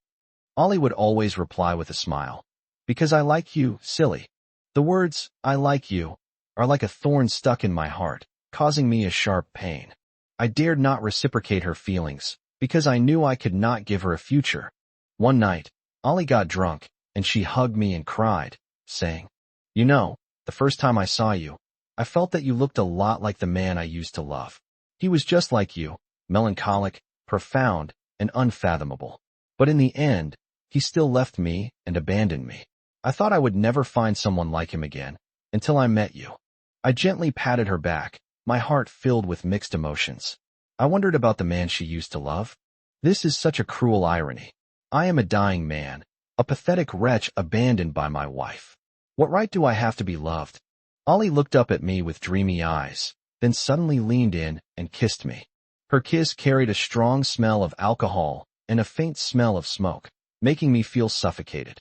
Ollie would always reply with a smile. Because I like you, silly. The words, I like you, are like a thorn stuck in my heart, causing me a sharp pain. I dared not reciprocate her feelings, because I knew I could not give her a future. One night, Ollie got drunk, and she hugged me and cried, saying, You know, the first time I saw you, I felt that you looked a lot like the man I used to love. He was just like you, melancholic, profound, and unfathomable. But in the end, he still left me and abandoned me. I thought I would never find someone like him again, until I met you. I gently patted her back, my heart filled with mixed emotions. I wondered about the man she used to love. This is such a cruel irony. I am a dying man, a pathetic wretch abandoned by my wife. What right do I have to be loved? Ollie looked up at me with dreamy eyes, then suddenly leaned in and kissed me. Her kiss carried a strong smell of alcohol and a faint smell of smoke, making me feel suffocated.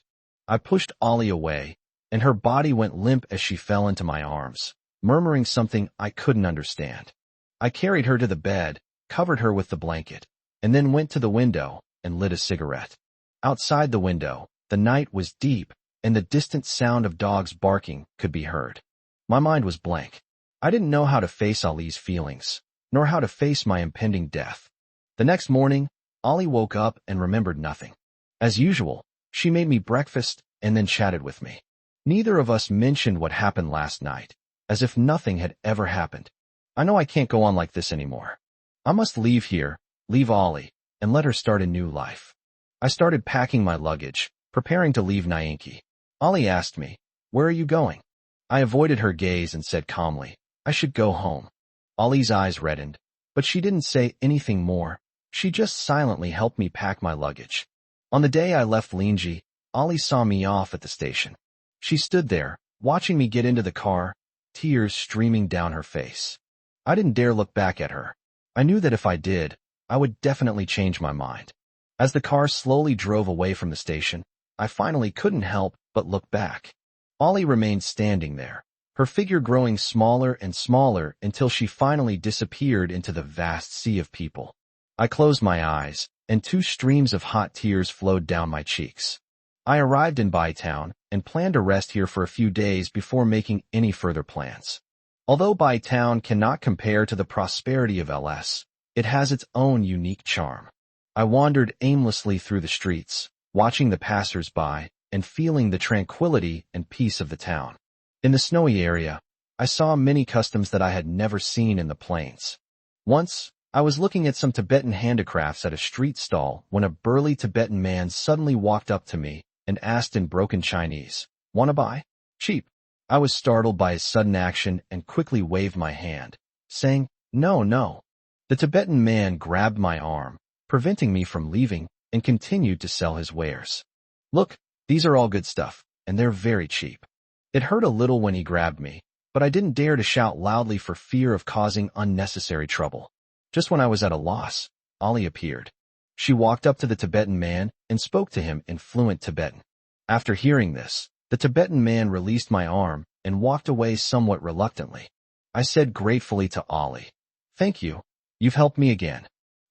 I pushed Ollie away, and her body went limp as she fell into my arms, murmuring something I couldn't understand. I carried her to the bed, covered her with the blanket, and then went to the window and lit a cigarette. Outside the window, the night was deep, and the distant sound of dogs barking could be heard. My mind was blank. I didn't know how to face Ollie's feelings, nor how to face my impending death. The next morning, Ollie woke up and remembered nothing. As usual, she made me breakfast and then chatted with me. Neither of us mentioned what happened last night, as if nothing had ever happened. I know I can't go on like this anymore. I must leave here, leave Ollie, and let her start a new life. I started packing my luggage, preparing to leave Nyanki. Ollie asked me, "Where are you going?" I avoided her gaze and said calmly, "I should go home." Ollie's eyes reddened, but she didn't say anything more. She just silently helped me pack my luggage. On the day I left Linji, Ollie saw me off at the station. She stood there, watching me get into the car, tears streaming down her face. I didn't dare look back at her. I knew that if I did, I would definitely change my mind. As the car slowly drove away from the station, I finally couldn't help but look back. Ollie remained standing there, her figure growing smaller and smaller until she finally disappeared into the vast sea of people. I closed my eyes, and 2 streams of hot tears flowed down my cheeks. I arrived in Bai Town and planned to rest here for a few days before making any further plans. Although Bai Town cannot compare to the prosperity of LS, it has its own unique charm. I wandered aimlessly through the streets, watching the passers-by and feeling the tranquility and peace of the town. In the snowy area, I saw many customs that I had never seen in the plains. Once, I was looking at some Tibetan handicrafts at a street stall when a burly Tibetan man suddenly walked up to me and asked in broken Chinese, "Wanna buy? Cheap." I was startled by his sudden action and quickly waved my hand, saying, "No, no." The Tibetan man grabbed my arm, preventing me from leaving, and continued to sell his wares. "Look, these are all good stuff, and they're very cheap." It hurt a little when he grabbed me, but I didn't dare to shout loudly for fear of causing unnecessary trouble. Just when I was at a loss, Ollie appeared. She walked up to the Tibetan man and spoke to him in fluent Tibetan. After hearing this, the Tibetan man released my arm and walked away somewhat reluctantly. I said gratefully to Ollie, "Thank you. You've helped me again."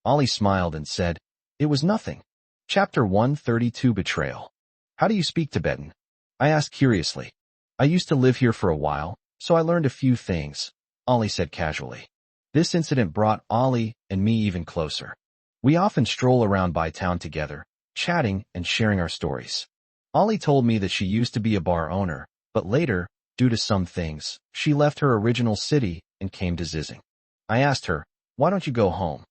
Ollie smiled and said, "It was nothing." Chapter 132 Betrayal. How do you speak Tibetan? I asked curiously. I used to live here for a while, so I learned a few things, Ollie said casually. This incident brought Ollie and me even closer. We often stroll around Bai Town together, chatting and sharing our stories. Ollie told me that she used to be a bar owner, but later, due to some things, she left her original city and came to Zizing. I asked her, "Why don't you go home?"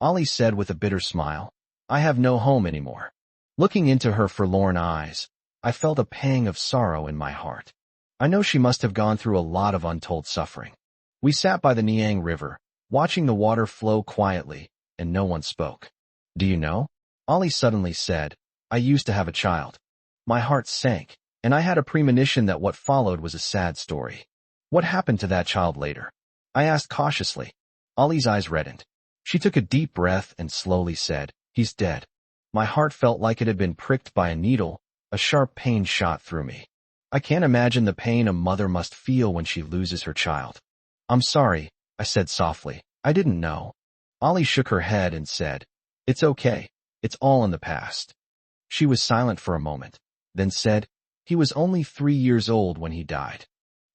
Ollie said with a bitter smile, "I have no home anymore." Looking into her forlorn eyes, I felt a pang of sorrow in my heart. I know she must have gone through a lot of untold suffering. We sat by the Niang River, watching the water flow quietly, and no one spoke. "Do you know?" Ollie suddenly said, "I used to have a child." My heart sank, and I had a premonition that what followed was a sad story. What happened to that child later? I asked cautiously. Ollie's eyes reddened. She took a deep breath and slowly said, "He's dead." My heart felt like it had been pricked by a needle. A sharp pain shot through me. I can't imagine the pain a mother must feel when she loses her child. "I'm sorry," I said softly. "I didn't know." Ollie shook her head and said, "It's okay. It's all in the past." She was silent for a moment, then said, "He was only 3 years old when he died."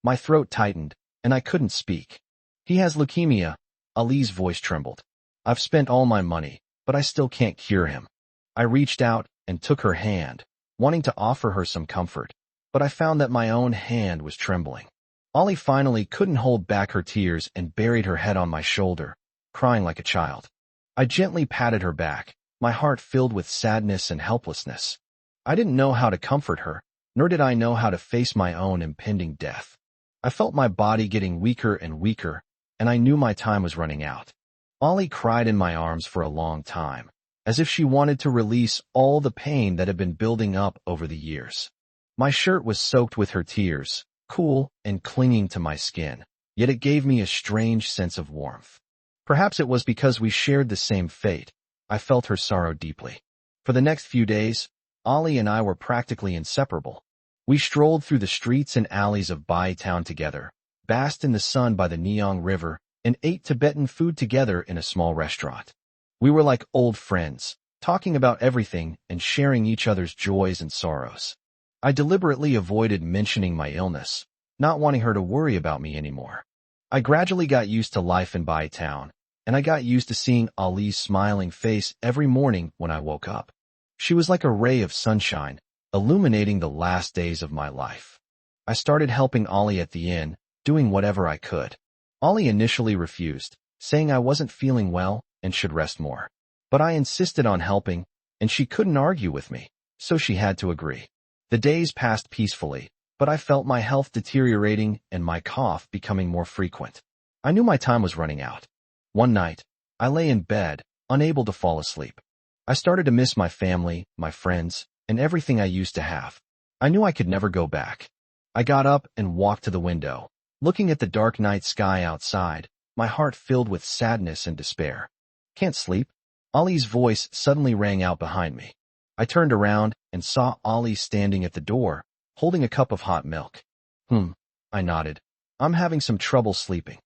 My throat tightened, and I couldn't speak. "He has leukemia." Ali's voice trembled. "I've spent all my money, but I still can't cure him." I reached out and took her hand, wanting to offer her some comfort, but I found that my own hand was trembling. Ollie finally couldn't hold back her tears and buried her head on my shoulder, crying like a child. I gently patted her back, my heart filled with sadness and helplessness. I didn't know how to comfort her, nor did I know how to face my own impending death. I felt my body getting weaker and weaker, and I knew my time was running out. Ollie cried in my arms for a long time, as if she wanted to release all the pain that had been building up over the years. My shirt was soaked with her tears, cool and clinging to my skin, yet it gave me a strange sense of warmth. Perhaps it was because we shared the same fate. I felt her sorrow deeply. For the next few days, Ollie and I were practically inseparable. We strolled through the streets and alleys of Bai Town together, basked in the sun by the Neong River, and ate Tibetan food together in a small restaurant. We were like old friends, talking about everything and sharing each other's joys and sorrows. I deliberately avoided mentioning my illness, not wanting her to worry about me anymore. I gradually got used to life in Bai Town, and I got used to seeing Ali's smiling face every morning when I woke up. She was like a ray of sunshine, illuminating the last days of my life. I started helping Ollie at the inn, doing whatever I could. Ollie initially refused, saying I wasn't feeling well and should rest more. But I insisted on helping, and she couldn't argue with me, so she had to agree. The days passed peacefully, but I felt my health deteriorating and my cough becoming more frequent. I knew my time was running out. One night, I lay in bed, unable to fall asleep. I started to miss my family, my friends, and everything I used to have. I knew I could never go back. I got up and walked to the window, looking at the dark night sky outside, my heart filled with sadness and despair. "Can't sleep?" Ollie's voice suddenly rang out behind me. I turned around and saw Ollie standing at the door, holding a cup of hot milk. I nodded. "I'm having some trouble sleeping."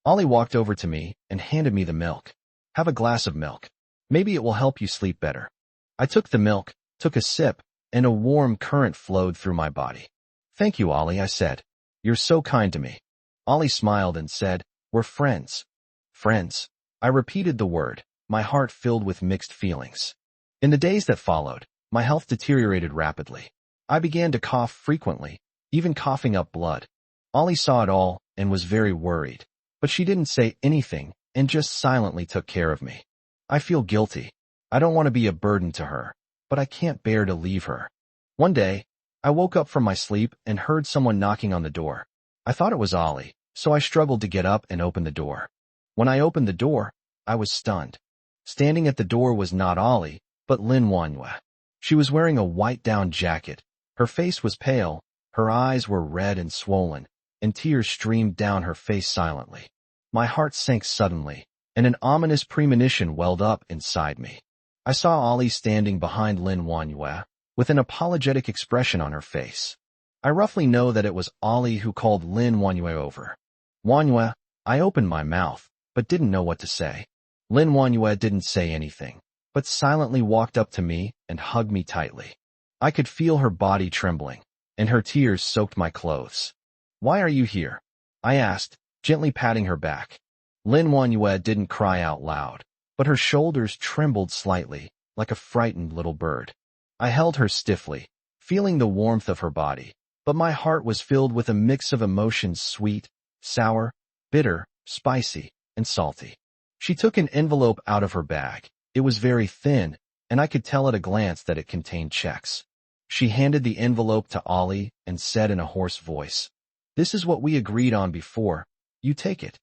Ollie walked over to me and handed me the milk. "Have a glass of milk. Maybe it will help you sleep better." I took the milk, took a sip, and a warm current flowed through my body. "Thank you, Ollie," I said. "You're so kind to me." Ollie smiled and said, "We're friends." Friends. I repeated the word, my heart filled with mixed feelings. In the days that followed, my health deteriorated rapidly. I began to cough frequently, even coughing up blood. Ollie saw it all and was very worried, but she didn't say anything and just silently took care of me. I feel guilty. I don't want to be a burden to her, but I can't bear to leave her. One day, I woke up from my sleep and heard someone knocking on the door. I thought it was Ollie, so I struggled to get up and open the door. When I opened the door, I was stunned. Standing at the door was not Ollie, but Lin Wanhua. She was wearing a white down jacket. Her face was pale, her eyes were red and swollen, and tears streamed down her face silently. My heart sank suddenly, and an ominous premonition welled up inside me. I saw Ollie standing behind Lin Wanhua, with an apologetic expression on her face. I roughly know that it was Ollie who called Lin Wanhua over. "Wanhua," I opened my mouth, but didn't know what to say. Lin Wanhua didn't say anything, but silently walked up to me and hugged me tightly. I could feel her body trembling, and her tears soaked my clothes. "Why are you here?" I asked, gently patting her back. Lin Wanhua didn't cry out loud, but her shoulders trembled slightly, like a frightened little bird. I held her stiffly, feeling the warmth of her body, but my heart was filled with a mix of emotions: sweet, sour, bitter, spicy, and salty. She took an envelope out of her bag. It was very thin, and I could tell at a glance that it contained checks. She handed the envelope to Ollie and said in a hoarse voice, "This is what we agreed on before. You take it."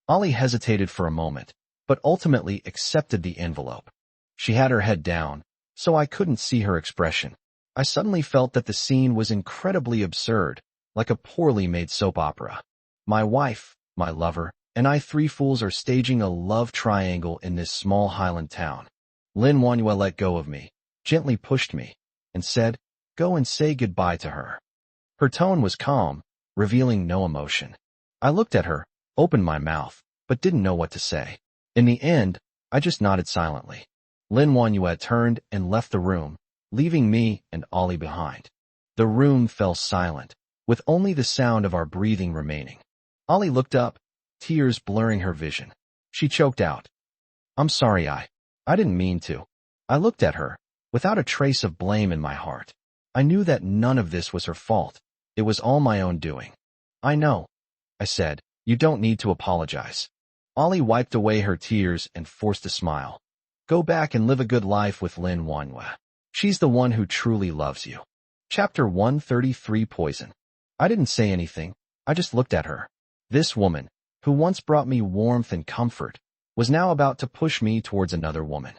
Ollie hesitated for a moment, but ultimately accepted the envelope. She had her head down, so I couldn't see her expression. I suddenly felt that the scene was incredibly absurd, like a poorly made soap opera. My wife, my lover, and I, three fools, are staging a love triangle in this small Highland town. Lin Wanhua let go of me, gently pushed me, and said, "Go and say goodbye to her." Her tone was calm, revealing no emotion. I looked at her, opened my mouth, but didn't know what to say. In the end, I just nodded silently. Lin Wanhua turned and left the room, leaving me and Ollie behind. The room fell silent, with only the sound of our breathing remaining. Ollie looked up, tears blurring her vision. She choked out, "I'm sorry, I didn't mean to." I looked at her, without a trace of blame in my heart. I knew that none of this was her fault. It was all my own doing. "I know," I said. "You don't need to apologize." Ollie wiped away her tears and forced a smile. "Go back and live a good life with Lin Wanhua. She's the one who truly loves you." Chapter 133 Poison. I didn't say anything. I just looked at her. This woman, who once brought me warmth and comfort, was now about to push me towards another woman.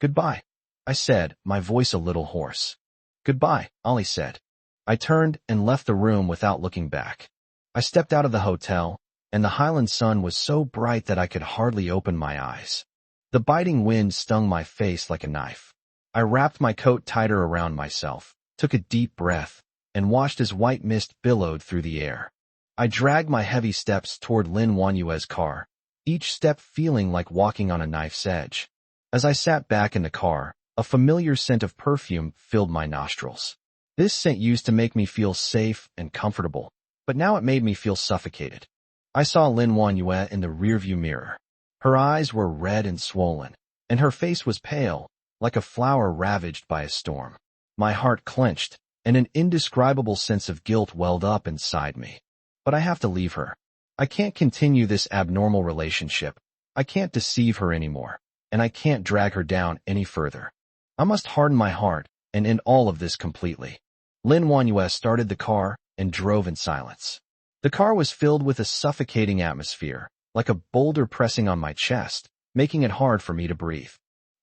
Goodbye, I said, my voice a little hoarse. Goodbye, Ollie said. I turned and left the room without looking back. I stepped out of the hotel, and the Highland sun was so bright that I could hardly open my eyes. The biting wind stung my face like a knife. I wrapped my coat tighter around myself, took a deep breath, and watched as white mist billowed through the air. I dragged my heavy steps toward Lin Wanyue's car, each step feeling like walking on a knife's edge. As I sat back in the car, a familiar scent of perfume filled my nostrils. This scent used to make me feel safe and comfortable, but now it made me feel suffocated. I saw Lin Wanyue in the rearview mirror. Her eyes were red and swollen, and her face was pale, like a flower ravaged by a storm. My heart clenched, and an indescribable sense of guilt welled up inside me. But I have to leave her. I can't continue this abnormal relationship. I can't deceive her anymore, and I can't drag her down any further. I must harden my heart and end all of this completely. Lin Wanyue started the car and drove in silence. The car was filled with a suffocating atmosphere, like a boulder pressing on my chest, making it hard for me to breathe.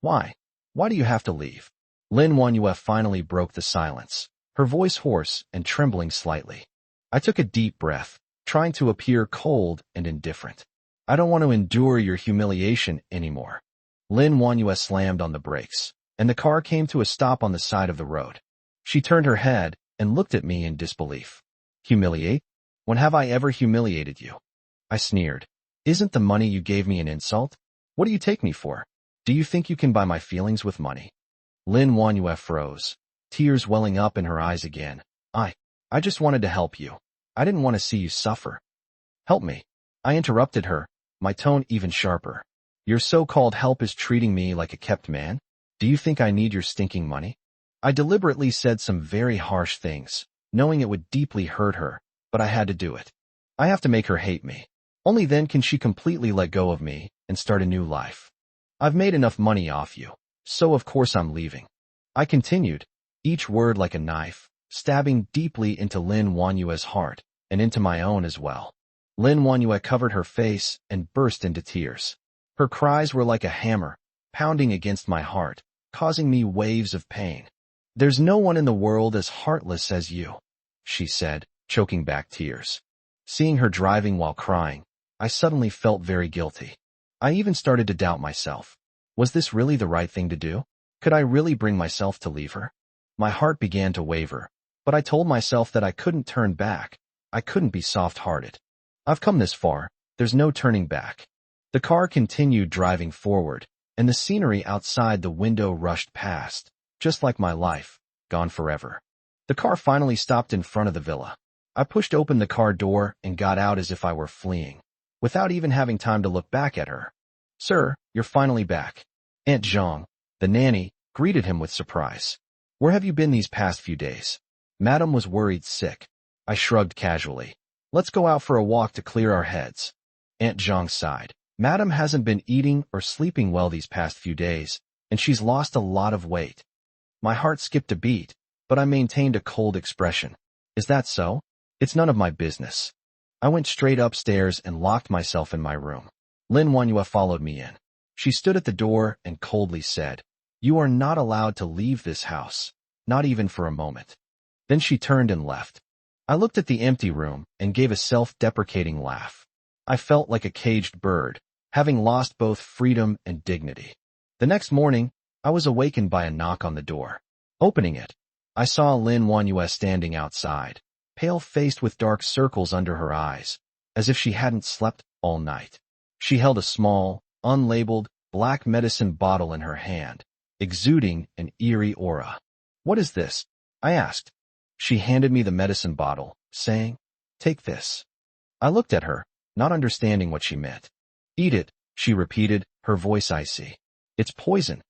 Why? Why do you have to leave? Lin Wanyue finally broke the silence, her voice hoarse and trembling slightly. I took a deep breath, trying to appear cold and indifferent. I don't want to endure your humiliation anymore. Lin Wanyue slammed on the brakes, and the car came to a stop on the side of the road. She turned her head and looked at me in disbelief. Humiliate? When have I ever humiliated you? I sneered. Isn't the money you gave me an insult? What do you take me for? Do you think you can buy my feelings with money? Lin Wanyue froze, tears welling up in her eyes again. I just wanted to help you. I didn't want to see you suffer. Help me. I interrupted her, my tone even sharper. Your so-called help is treating me like a kept man? Do you think I need your stinking money? I deliberately said some very harsh things, knowing it would deeply hurt her, but I had to do it. I have to make her hate me. Only then can she completely let go of me and start a new life. I've made enough money off you, so of course I'm leaving. I continued, each word like a knife, stabbing deeply into Lin Wanyue's heart and into my own as well. Lin Wanyue covered her face and burst into tears. Her cries were like a hammer, pounding against my heart, causing me waves of pain. There's no one in the world as heartless as you, she said, choking back tears. Seeing her driving while crying, I suddenly felt very guilty. I even started to doubt myself. Was this really the right thing to do? Could I really bring myself to leave her? My heart began to waver, but I told myself that I couldn't turn back. I couldn't be soft-hearted. I've come this far, there's no turning back. The car continued driving forward, and the scenery outside the window rushed past, just like my life, gone forever. The car finally stopped in front of the villa. I pushed open the car door and got out as if I were fleeing, without even having time to look back at her. Sir, you're finally back. Aunt Zhang, the nanny, greeted him with surprise. Where have you been these past few days? Madam was worried sick. I shrugged casually. Let's go out for a walk to clear our heads. Aunt Zhang sighed. Madam hasn't been eating or sleeping well these past few days, and she's lost a lot of weight. My heart skipped a beat, but I maintained a cold expression. Is that so? It's none of my business. I went straight upstairs and locked myself in my room. Lin Wanyue followed me in. She stood at the door and coldly said, You are not allowed to leave this house, not even for a moment. Then she turned and left. I looked at the empty room and gave a self-deprecating laugh. I felt like a caged bird, having lost both freedom and dignity. The next morning, I was awakened by a knock on the door. Opening it, I saw Lin Wanyue standing outside, pale-faced with dark circles under her eyes, as if she hadn't slept all night. She held a small, unlabeled, black medicine bottle in her hand, exuding an eerie aura. What is this? I asked. She handed me the medicine bottle, saying, Take this. I looked at her, not understanding what she meant. Eat it, she repeated, her voice icy. It's poison.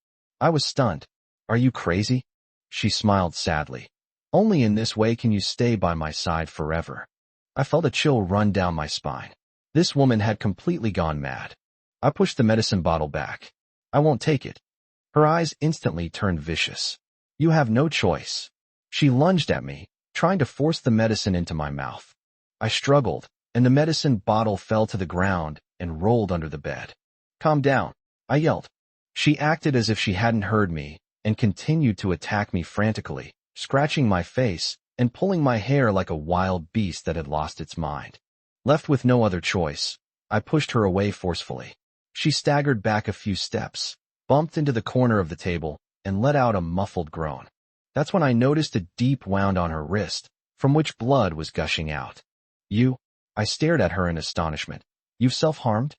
I was stunned. Are you crazy? She smiled sadly. Only in this way can you stay by my side forever. I felt a chill run down my spine. This woman had completely gone mad. I pushed the medicine bottle back. I won't take it. Her eyes instantly turned vicious. You have no choice. She lunged at me, trying to force the medicine into my mouth. I struggled, and the medicine bottle fell to the ground and rolled under the bed. "Calm down," I yelled. She acted as if she hadn't heard me and continued to attack me frantically, scratching my face and pulling my hair like a wild beast that had lost its mind. Left with no other choice, I pushed her away forcefully. She staggered back a few steps, bumped into the corner of the table, and let out a muffled groan. That's when I noticed a deep wound on her wrist, from which blood was gushing out. "You?" I stared at her in astonishment. "You've self-harmed?"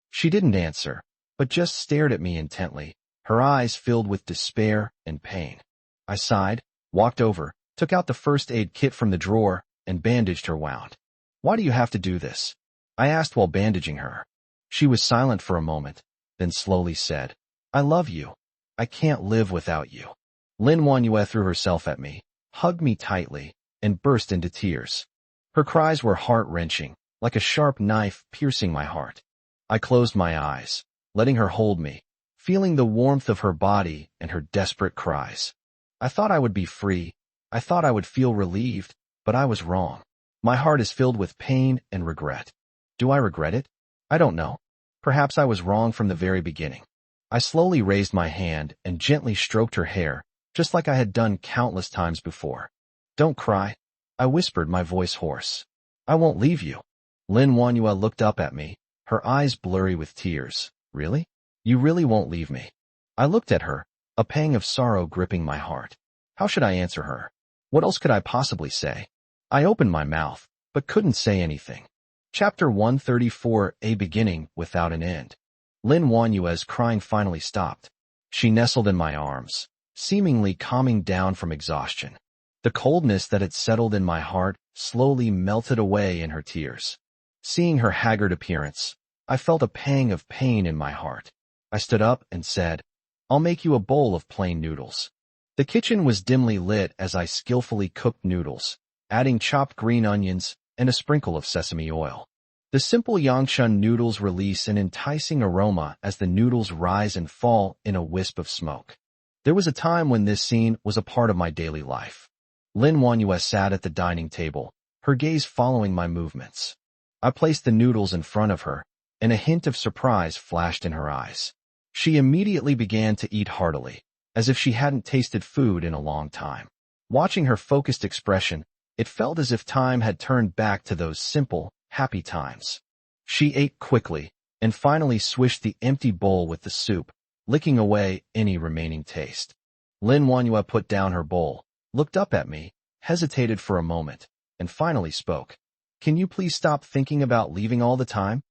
She didn't answer, but just stared at me intently, her eyes filled with despair and pain. I sighed, walked over, took out the first aid kit from the drawer, and bandaged her wound. "Why do you have to do this?" I asked while bandaging her. She was silent for a moment, then slowly said, "I love you. I can't live without you." Lin Wanyue threw herself at me, hugged me tightly, and burst into tears. Her cries were heart-wrenching, like a sharp knife piercing my heart. I closed my eyes, letting her hold me, feeling the warmth of her body and her desperate cries. I thought I would be free. I thought I would feel relieved, but I was wrong. My heart is filled with pain and regret. Do I regret it? I don't know. Perhaps I was wrong from the very beginning. I slowly raised my hand and gently stroked her hair, just like I had done countless times before. "Don't cry," I whispered, my voice hoarse. "I won't leave you." Lin Wanyue looked up at me, her eyes blurry with tears. "Really? You really won't leave me?" I looked at her, a pang of sorrow gripping my heart. How should I answer her? What else could I possibly say? I opened my mouth, but couldn't say anything. Chapter 134, A Beginning Without an End. Lin Wanyue's crying finally stopped. She nestled in my arms, seemingly calming down from exhaustion. The coldness that had settled in my heart slowly melted away in her tears. Seeing her haggard appearance, I felt a pang of pain in my heart. I stood up and said, "I'll make you a bowl of plain noodles." The kitchen was dimly lit as I skillfully cooked noodles, adding chopped green onions and a sprinkle of sesame oil. The simple Yangshan noodles release an enticing aroma as the noodles rise and fall in a wisp of smoke. There was a time when this scene was a part of my daily life. Lin Wanyue sat at the dining table, her gaze following my movements. I placed the noodles in front of her, and a hint of surprise flashed in her eyes. She immediately began to eat heartily, as if she hadn't tasted food in a long time. Watching her focused expression, it felt as if time had turned back to those simple, happy times. She ate quickly, and finally swished the empty bowl with the soup, licking away any remaining taste. Lin Wanyue put down her bowl, looked up at me, hesitated for a moment, and finally spoke. "Can you please stop thinking about leaving all the time?"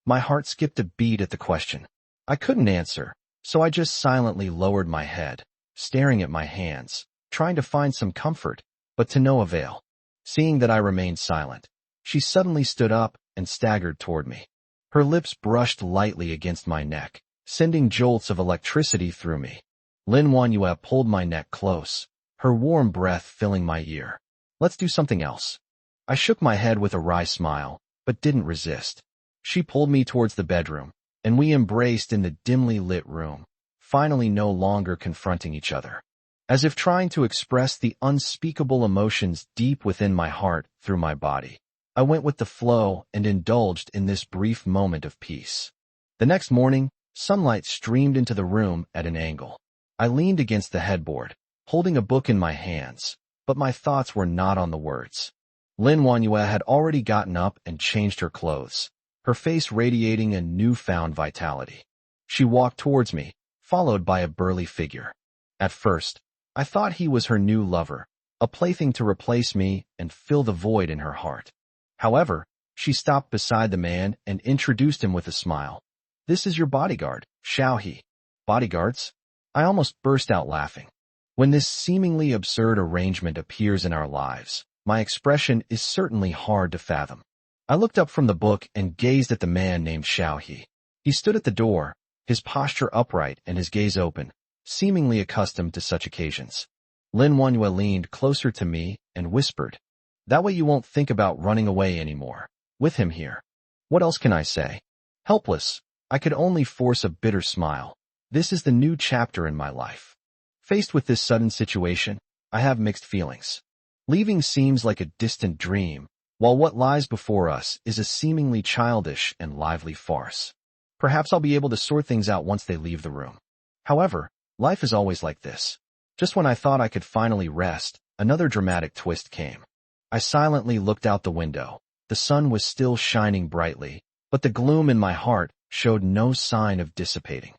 My heart skipped a beat at the question. I couldn't answer, so I just silently lowered my head, staring at my hands, trying to find some comfort, but to no avail. Seeing that I remained silent, she suddenly stood up and staggered toward me. Her lips brushed lightly against my neck, sending jolts of electricity through me. Lin Wanyue pulled my neck close, her warm breath filling my ear. "Let's do something else." I shook my head with a wry smile, but didn't resist. She pulled me towards the bedroom, and we embraced in the dimly lit room, finally no longer confronting each other. As if trying to express the unspeakable emotions deep within my heart through my body, I went with the flow and indulged in this brief moment of peace. The next morning, sunlight streamed into the room at an angle. I leaned against the headboard, holding a book in my hands, but my thoughts were not on the words. Lin Wanyue had already gotten up and changed her clothes, her face radiating a newfound vitality. She walked towards me, followed by a burly figure. At first, I thought he was her new lover, a plaything to replace me and fill the void in her heart. However, she stopped beside the man and introduced him with a smile. "This is your bodyguard, Xiaohe." "Bodyguards?" I almost burst out laughing. When this seemingly absurd arrangement appears in our lives, my expression is certainly hard to fathom. I looked up from the book and gazed at the man named Xiaohe. He stood at the door, his posture upright and his gaze open, seemingly accustomed to such occasions. Lin Wanyue leaned closer to me and whispered, "That way you won't think about running away anymore, with him here." What else can I say? Helpless, I could only force a bitter smile. This is the new chapter in my life. Faced with this sudden situation, I have mixed feelings. Leaving seems like a distant dream, while what lies before us is a seemingly childish and lively farce. Perhaps I'll be able to sort things out once they leave the room. However, life is always like this. Just when I thought I could finally rest, another dramatic twist came. I silently looked out the window. The sun was still shining brightly, but the gloom in my heart showed no sign of dissipating.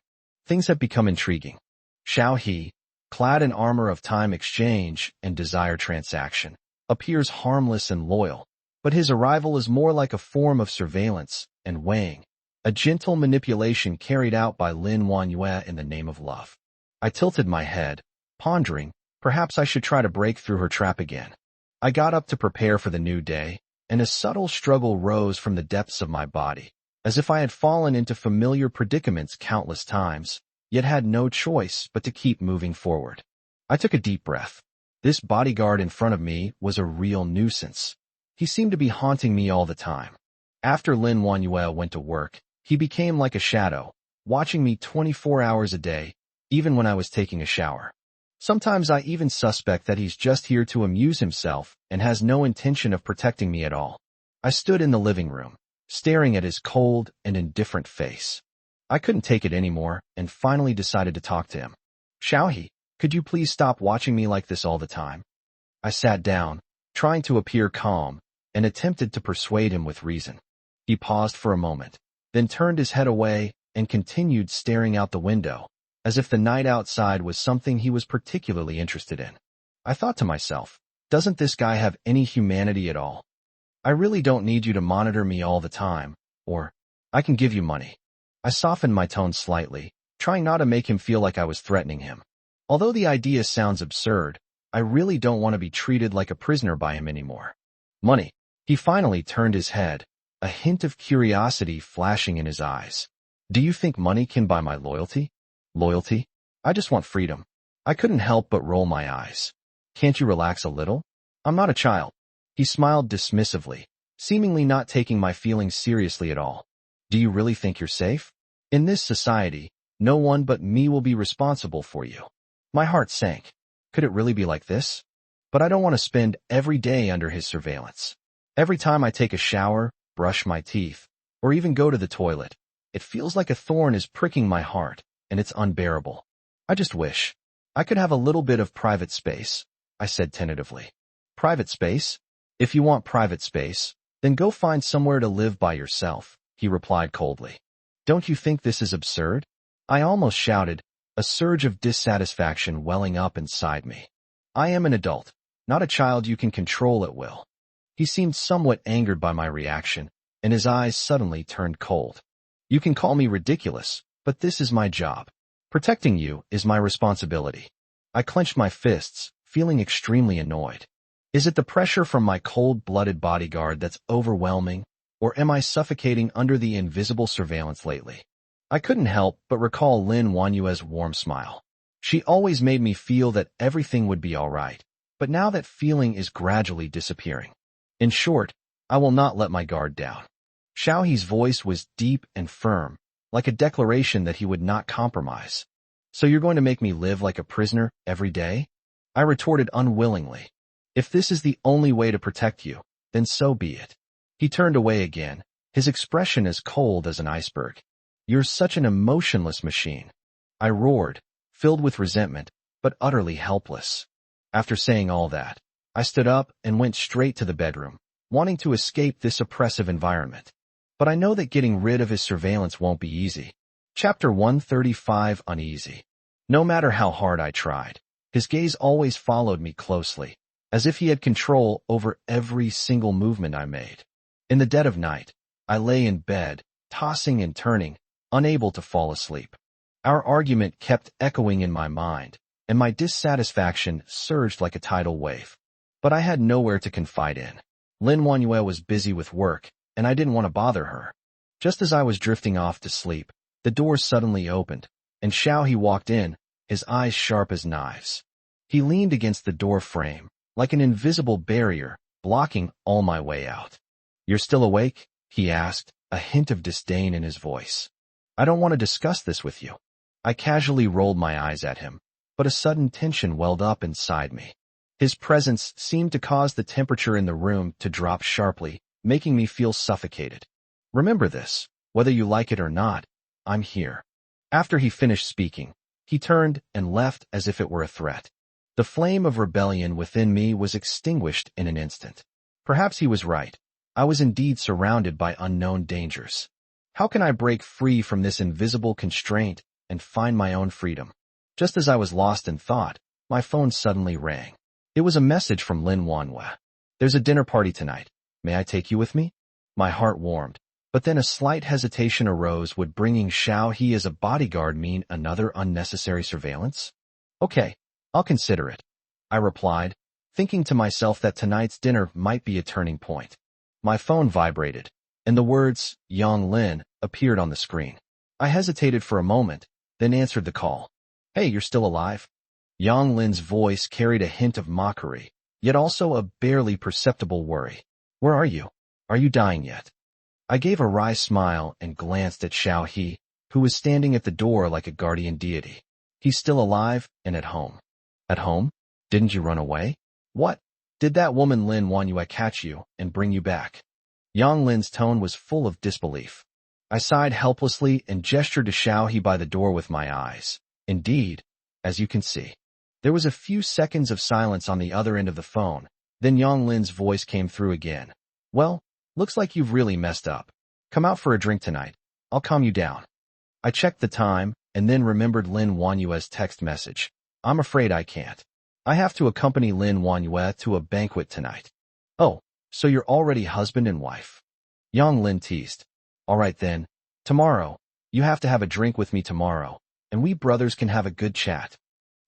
Things have become intriguing. Xiao He, clad in armor of time exchange and desire transaction, appears harmless and loyal, but his arrival is more like a form of surveillance and weighing, a gentle manipulation carried out by Lin Wanyue in the name of love. I tilted my head, pondering, perhaps I should try to break through her trap again. I got up to prepare for the new day, and a subtle struggle rose from the depths of my body, as if I had fallen into familiar predicaments countless times, yet had no choice but to keep moving forward. I took a deep breath. This bodyguard in front of me was a real nuisance. He seemed to be haunting me all the time. After Lin Wanyue went to work, he became like a shadow, watching me 24 hours a day, even when I was taking a shower. Sometimes I even suspect that he's just here to amuse himself and has no intention of protecting me at all. I stood in the living room, staring at his cold and indifferent face. I couldn't take it anymore and finally decided to talk to him. Xiaohe, could you please stop watching me like this all the time? I sat down, trying to appear calm, and attempted to persuade him with reason. He paused for a moment, then turned his head away and continued staring out the window, as if the night outside was something he was particularly interested in. I thought to myself, doesn't this guy have any humanity at all? I really don't need you to monitor me all the time, or I can give you money. I softened my tone slightly, trying not to make him feel like I was threatening him. Although the idea sounds absurd, I really don't want to be treated like a prisoner by him anymore. Money. He finally turned his head, a hint of curiosity flashing in his eyes. Do you think money can buy my loyalty? Loyalty? I just want freedom. I couldn't help but roll my eyes. Can't you relax a little? I'm not a child. He smiled dismissively, seemingly not taking my feelings seriously at all. Do you really think you're safe? In this society, no one but me will be responsible for you. My heart sank. Could it really be like this? But I don't want to spend every day under his surveillance. Every time I take a shower, brush my teeth, or even go to the toilet, it feels like a thorn is pricking my heart, and it's unbearable. I just wish I could have a little bit of private space, I said tentatively. Private space? If you want private space, then go find somewhere to live by yourself, he replied coldly. Don't you think this is absurd? I almost shouted, a surge of dissatisfaction welling up inside me. I am an adult, not a child you can control at will. He seemed somewhat angered by my reaction, and his eyes suddenly turned cold. You can call me ridiculous, but this is my job. Protecting you is my responsibility. I clenched my fists, feeling extremely annoyed. Is it the pressure from my cold-blooded bodyguard that's overwhelming, or am I suffocating under the invisible surveillance lately? I couldn't help but recall Lin Wanyue's warm smile. She always made me feel that everything would be all right, but now that feeling is gradually disappearing. In short, I will not let my guard down. Xiaohe's voice was deep and firm, like a declaration that he would not compromise. So you're going to make me live like a prisoner every day? I retorted unwillingly. If this is the only way to protect you, then so be it. He turned away again, his expression as cold as an iceberg. You're such an emotionless machine. I roared, filled with resentment, but utterly helpless. After saying all that, I stood up and went straight to the bedroom, wanting to escape this oppressive environment. But I know that getting rid of his surveillance won't be easy. Chapter 135 Uneasy. No matter how hard I tried, his gaze always followed me closely, as if he had control over every single movement I made. In the dead of night, I lay in bed, tossing and turning, unable to fall asleep. Our argument kept echoing in my mind, and my dissatisfaction surged like a tidal wave. But I had nowhere to confide in. Lin Wanyue was busy with work, and I didn't want to bother her. Just as I was drifting off to sleep, the door suddenly opened, and Xiaohe walked in, his eyes sharp as knives. He leaned against the door frame, like an invisible barrier, blocking all my way out. You're still awake? He asked, a hint of disdain in his voice. I don't want to discuss this with you. I casually rolled my eyes at him, but a sudden tension welled up inside me. His presence seemed to cause the temperature in the room to drop sharply, making me feel suffocated. Remember this, whether you like it or not, I'm here. After he finished speaking, he turned and left as if it were a threat. The flame of rebellion within me was extinguished in an instant. Perhaps he was right. I was indeed surrounded by unknown dangers. How can I break free from this invisible constraint and find my own freedom? Just as I was lost in thought, my phone suddenly rang. It was a message from Lin Wanhua. There's a dinner party tonight. May I take you with me? My heart warmed, but then a slight hesitation arose. Would bringing Xiao He as a bodyguard mean another unnecessary surveillance? Okay, I'll consider it, I replied, thinking to myself that tonight's dinner might be a turning point. My phone vibrated, and the words, Yang Lin, appeared on the screen. I hesitated for a moment, then answered the call. Hey, you're still alive? Yang Lin's voice carried a hint of mockery, yet also a barely perceptible worry. Where are you? Are you dying yet? I gave a wry smile and glanced at Xiao He, who was standing at the door like a guardian deity. He's still alive and at home. At home? Didn't you run away? What? Did that woman Lin Wanhua catch you and bring you back? Yang Lin's tone was full of disbelief. I sighed helplessly and gestured to Xiao He by the door with my eyes. Indeed, as you can see. There was a few seconds of silence on the other end of the phone, then Yang Lin's voice came through again. Well, looks like you've really messed up. Come out for a drink tonight. I'll calm you down. I checked the time and then remembered Lin Wanhua's text message. I'm afraid I can't. I have to accompany Lin Wanhua to a banquet tonight. Oh, so you're already husband and wife? Yang Lin teased. All right then, tomorrow. You have to have a drink with me tomorrow, and we brothers can have a good chat.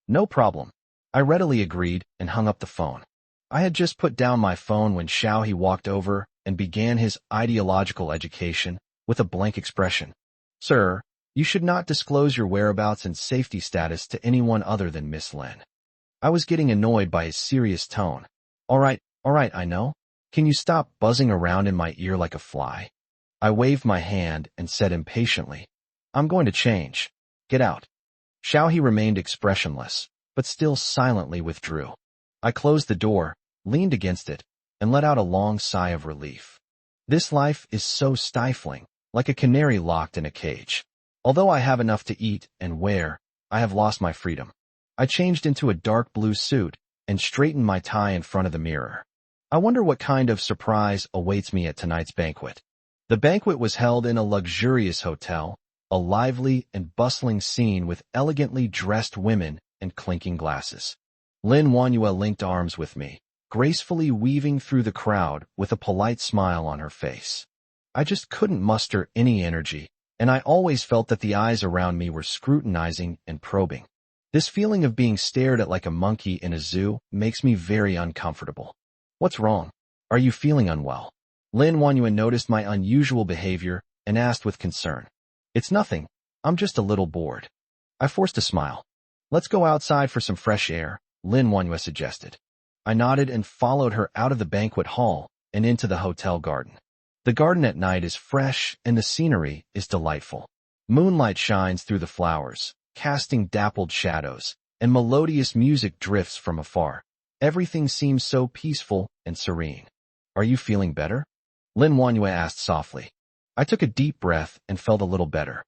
No problem. I readily agreed and hung up the phone. I had just put down my phone when Xiao He walked over and began his ideological education with a blank expression. Sir, you should not disclose your whereabouts and safety status to anyone other than Miss Lin. I was getting annoyed by his serious tone. All right, I know. Can you stop buzzing around in my ear like a fly? I waved my hand and said impatiently, I'm going to change. Get out. Xiao He remained expressionless, but still silently withdrew. I closed the door, leaned against it, and let out a long sigh of relief. This life is so stifling, like a canary locked in a cage. Although I have enough to eat and wear, I have lost my freedom. I changed into a dark blue suit and straightened my tie in front of the mirror. I wonder what kind of surprise awaits me at tonight's banquet. The banquet was held in a luxurious hotel, a lively and bustling scene with elegantly dressed women and clinking glasses. Lin Wanhua linked arms with me, gracefully weaving through the crowd with a polite smile on her face. I just couldn't muster any energy, and I always felt that the eyes around me were scrutinizing and probing. This feeling of being stared at like a monkey in a zoo makes me very uncomfortable. What's wrong? Are you feeling unwell? Lin Wanhua noticed my unusual behavior and asked with concern. It's nothing. I'm just a little bored. I forced a smile. Let's go outside for some fresh air, Lin Wanhua suggested. I nodded and followed her out of the banquet hall and into the hotel garden. The garden at night is fresh and the scenery is delightful. Moonlight shines through the flowers, casting dappled shadows, and melodious music drifts from afar. Everything seems so peaceful and serene. Are you feeling better? Lin Wanhua asked softly. I took a deep breath and felt a little better.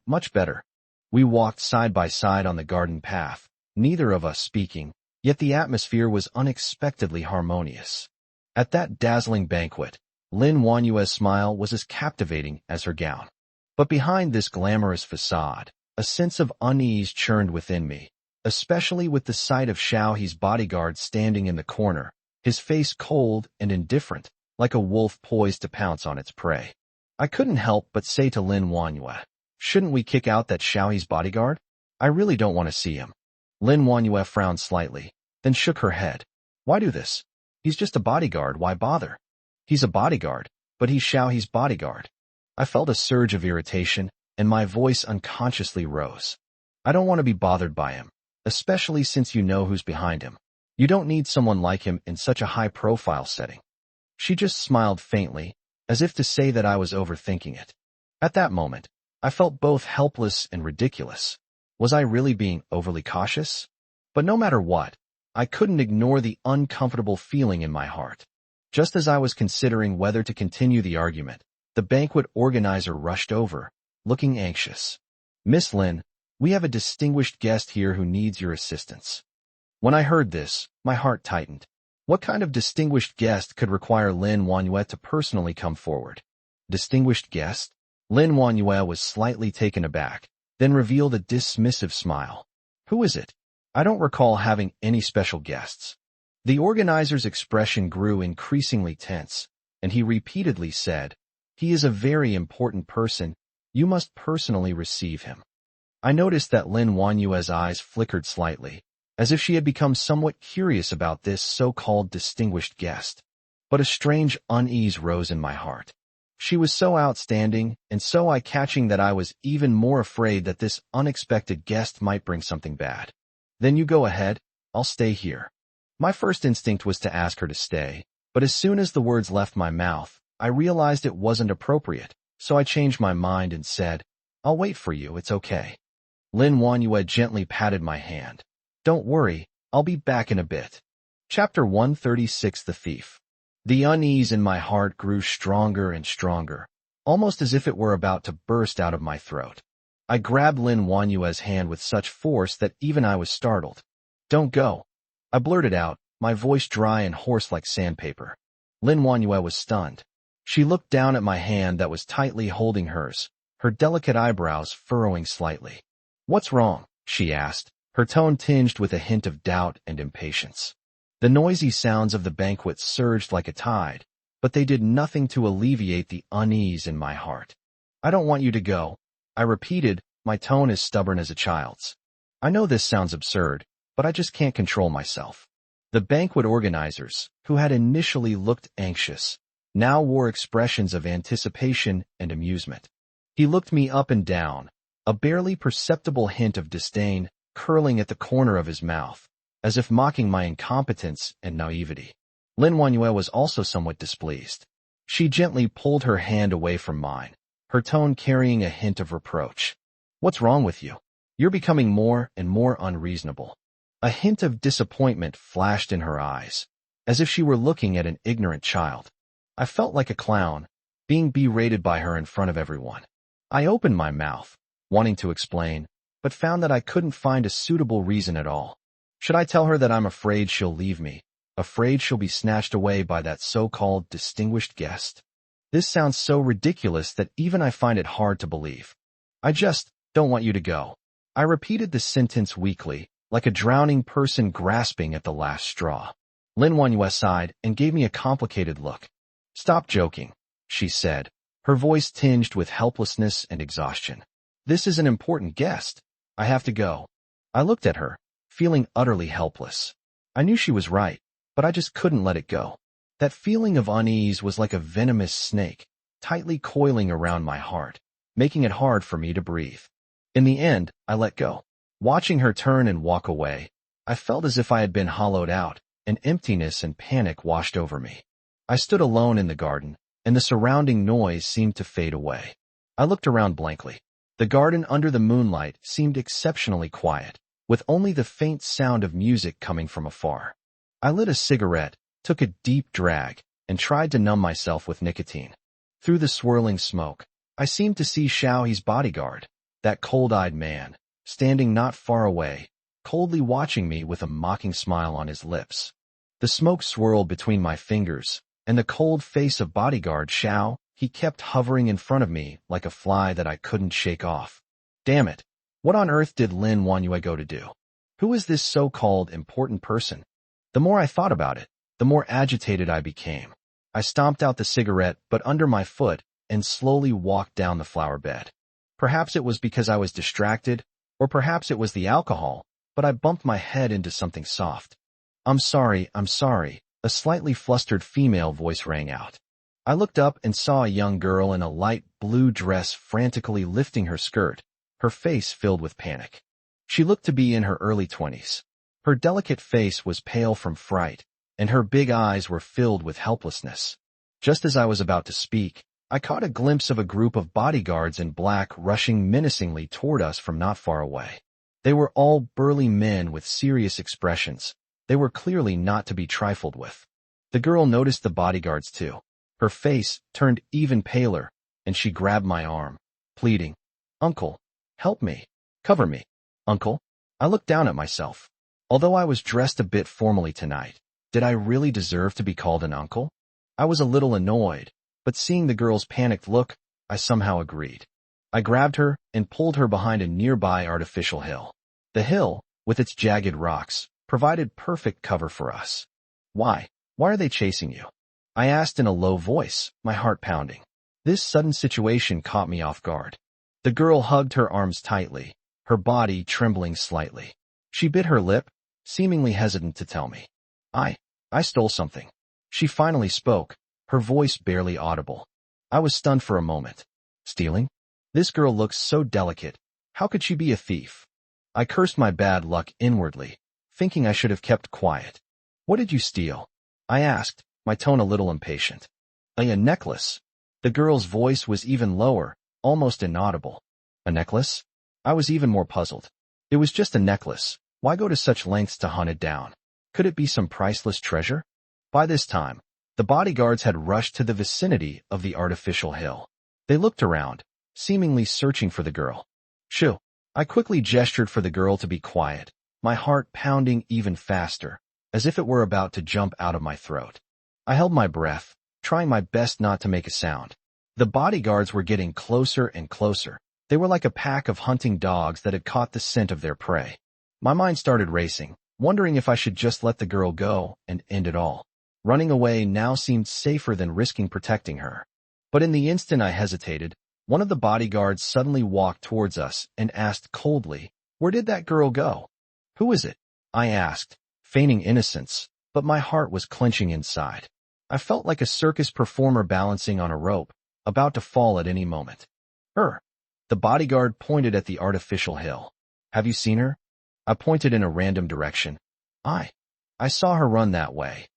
Much better. We walked side by side on the garden path, neither of us speaking, yet the atmosphere was unexpectedly harmonious. At that dazzling banquet, Lin Wanhua's smile was as captivating as her gown. But behind this glamorous facade, a sense of unease churned within me, especially with the sight of Xiao He's bodyguard standing in the corner, his face cold and indifferent, like a wolf poised to pounce on its prey. I couldn't help but say to Lin Wanhua, shouldn't we kick out that Xiao He's bodyguard? I really don't want to see him. Lin Wanhua frowned slightly, then shook her head. Why do this? He's just a bodyguard, why bother? He's a bodyguard, but he's Xiao He's bodyguard. I felt a surge of irritation, and my voice unconsciously rose. I don't want to be bothered by him, especially since you know who's behind him. You don't need someone like him in such a high-profile setting. She just smiled faintly, as if to say that I was overthinking it. At that moment, I felt both helpless and ridiculous. Was I really being overly cautious? But no matter what, I couldn't ignore the uncomfortable feeling in my heart. Just as I was considering whether to continue the argument, the banquet organizer rushed over, looking anxious. "Miss Lin, we have a distinguished guest here who needs your assistance." When I heard this, my heart tightened. What kind of distinguished guest could require Lin Wanyue to personally come forward? Distinguished guest? Lin Wanyue was slightly taken aback, then revealed a dismissive smile. "Who is it? I don't recall having any special guests." The organizer's expression grew increasingly tense, and he repeatedly said, "He is a very important person. You must personally receive him." I noticed that Lin Wanyue's eyes flickered slightly, as if she had become somewhat curious about this so-called distinguished guest. But a strange unease rose in my heart. She was so outstanding and so eye-catching that I was even more afraid that this unexpected guest might bring something bad. "Then you go ahead, I'll stay here." My first instinct was to ask her to stay, but as soon as the words left my mouth, I realized it wasn't appropriate, so I changed my mind and said, "I'll wait for you, it's okay." Lin Wanyue gently patted my hand. "Don't worry, I'll be back in a bit." Chapter 136: The Thief. The unease in my heart grew stronger and stronger, almost as if it were about to burst out of my throat. I grabbed Lin Wanyue's hand with such force that even I was startled. "Don't go," I blurted out, my voice dry and hoarse like sandpaper. Lin Wanyue was stunned. She looked down at my hand that was tightly holding hers, her delicate eyebrows furrowing slightly. "What's wrong?" she asked, her tone tinged with a hint of doubt and impatience. The noisy sounds of the banquet surged like a tide, but they did nothing to alleviate the unease in my heart. "I don't want you to go," I repeated, my tone as stubborn as a child's. "I know this sounds absurd, but I just can't control myself." The banquet organizers, who had initially looked anxious, now wore expressions of anticipation and amusement. He looked me up and down, a barely perceptible hint of disdain curling at the corner of his mouth, as if mocking my incompetence and naivety. Lin Wanyue was also somewhat displeased. She gently pulled her hand away from mine, her tone carrying a hint of reproach. "What's wrong with you? You're becoming more and more unreasonable." A hint of disappointment flashed in her eyes, as if she were looking at an ignorant child. I felt like a clown, being berated by her in front of everyone. I opened my mouth, wanting to explain, but found that I couldn't find a suitable reason at all. Should I tell her that I'm afraid she'll leave me, afraid she'll be snatched away by that so-called distinguished guest? This sounds so ridiculous that even I find it hard to believe. "I just don't want you to go." I repeated the sentence weakly, like a drowning person grasping at the last straw. Lin Wanyue sighed and gave me a complicated look. "Stop joking," she said, her voice tinged with helplessness and exhaustion. "This is an important guest. I have to go." I looked at her, feeling utterly helpless. I knew she was right, but I just couldn't let it go. That feeling of unease was like a venomous snake, tightly coiling around my heart, making it hard for me to breathe. In the end, I let go. Watching her turn and walk away, I felt as if I had been hollowed out, and emptiness and panic washed over me. I stood alone in the garden, and the surrounding noise seemed to fade away. I looked around blankly. The garden under the moonlight seemed exceptionally quiet, with only the faint sound of music coming from afar. I lit a cigarette, took a deep drag, and tried to numb myself with nicotine. Through the swirling smoke, I seemed to see Xiaohe's bodyguard, that cold-eyed man, standing not far away, coldly watching me with a mocking smile on his lips. The smoke swirled between my fingers, and the cold face of bodyguard Xiao, he kept hovering in front of me like a fly that I couldn't shake off. Damn it! What on earth did Lin Wanyue go to do? Who is this so-called important person? The more I thought about it, the more agitated I became. I stomped out the cigarette but under my foot and slowly walked down the flower bed. Perhaps it was because I was distracted, or perhaps it was the alcohol, but I bumped my head into something soft. I'm sorry, a slightly flustered female voice rang out. I looked up and saw a young girl in a light blue dress frantically lifting her skirt, her face filled with panic. She looked to be in her early 20s. Her delicate face was pale from fright, and her big eyes were filled with helplessness. Just as I was about to speak, I caught a glimpse of a group of bodyguards in black rushing menacingly toward us from not far away. They were all burly men with serious expressions, They were clearly not to be trifled with. The girl noticed the bodyguards too. Her face turned even paler, and she grabbed my arm, pleading, "Uncle, help me. Cover me. Uncle." I looked down at myself. Although I was dressed a bit formally tonight, did I really deserve to be called an uncle? I was a little annoyed, but seeing the girl's panicked look, I somehow agreed. I grabbed her and pulled her behind a nearby artificial hill. The hill, with its jagged rocks, provided perfect cover for us. Why? Why are they chasing you?" I asked in a low voice, my heart pounding. This sudden situation caught me off guard. The girl hugged her arms tightly, her body trembling slightly. She bit her lip, seemingly hesitant to tell me. I stole something." She finally spoke, her voice barely audible. I was stunned for a moment. Stealing? This girl looks so delicate. How could she be a thief? I cursed my bad luck inwardly, thinking I should have kept quiet. "What did you steal?" I asked, my tone a little impatient. A necklace." The girl's voice was even lower, almost inaudible. "A necklace?" I was even more puzzled. It was just a necklace. Why go to such lengths to hunt it down? Could it be some priceless treasure? By this time, the bodyguards had rushed to the vicinity of the artificial hill. They looked around, seemingly searching for the girl. "Shoo!" I quickly gestured for the girl to be quiet, my heart pounding even faster, as if it were about to jump out of my throat. I held my breath, trying my best not to make a sound. The bodyguards were getting closer and closer. They were like a pack of hunting dogs that had caught the scent of their prey. My mind started racing, wondering if I should just let the girl go and end it all. Running away now seemed safer than risking protecting her. But in the instant I hesitated, one of the bodyguards suddenly walked towards us and asked coldly, "Where did that girl go?" "Who is it?" I asked, feigning innocence, but my heart was clenching inside. I felt like a circus performer balancing on a rope, about to fall at any moment. "Her." The bodyguard pointed at the artificial hill. "Have you seen her?" I pointed in a random direction. I saw her run that way."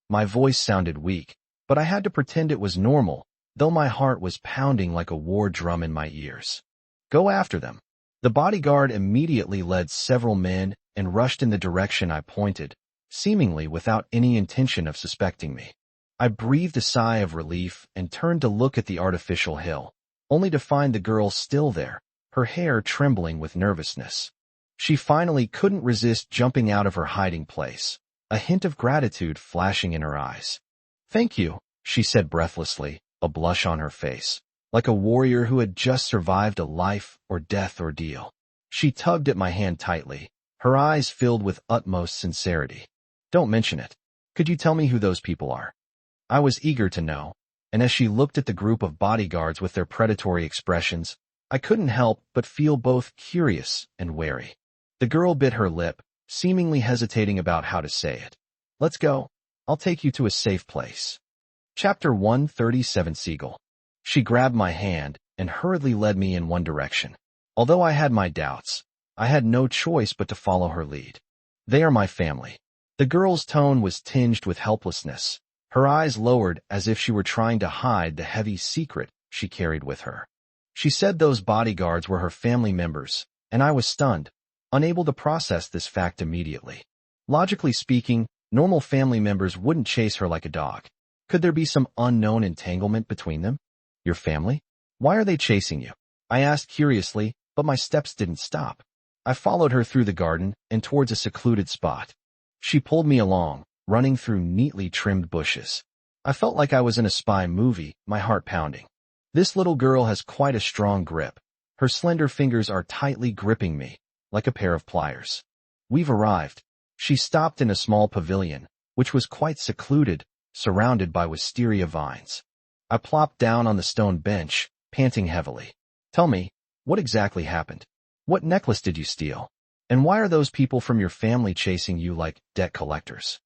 My voice sounded weak, but I had to pretend it was normal, though my heart was pounding like a war drum in my ears. "Go after them." The bodyguard immediately led several men and rushed in the direction I pointed, seemingly without any intention of suspecting me. I breathed a sigh of relief and turned to look at the artificial hill, only to find the girl still there, her hair trembling with nervousness. She finally couldn't resist jumping out of her hiding place, a hint of gratitude flashing in her eyes. "Thank you," she said breathlessly, a blush on her face, like a warrior who had just survived a life-or-death ordeal. She tugged at my hand tightly, her eyes filled with utmost sincerity. "Don't mention it. Could you tell me who those people are?" I was eager to know, and as she looked at the group of bodyguards with their predatory expressions, I couldn't help but feel both curious and wary. The girl bit her lip, seemingly hesitating about how to say it. "Let's go. I'll take you to a safe place." Chapter 137 Seagull. She grabbed my hand and hurriedly led me in one direction. Although I had my doubts, I had no choice but to follow her lead. "They are my family." The girl's tone was tinged with helplessness, her eyes lowered as if she were trying to hide the heavy secret she carried with her. She said those bodyguards were her family members, and I was stunned, unable to process this fact immediately. Logically speaking, normal family members wouldn't chase her like a dog. Could there be some unknown entanglement between them? "Your family? Why are they chasing you?" I asked curiously, but my steps didn't stop. I followed her through the garden and towards a secluded spot. She pulled me along, running through neatly trimmed bushes. I felt like I was in a spy movie, my heart pounding. This little girl has quite a strong grip. Her slender fingers are tightly gripping me, like a pair of pliers. "We've arrived." She stopped in a small pavilion, which was quite secluded, surrounded by wisteria vines. I plopped down on the stone bench, panting heavily. "Tell me, what exactly happened? What necklace did you steal? And why are those people from your family chasing you like debt collectors?"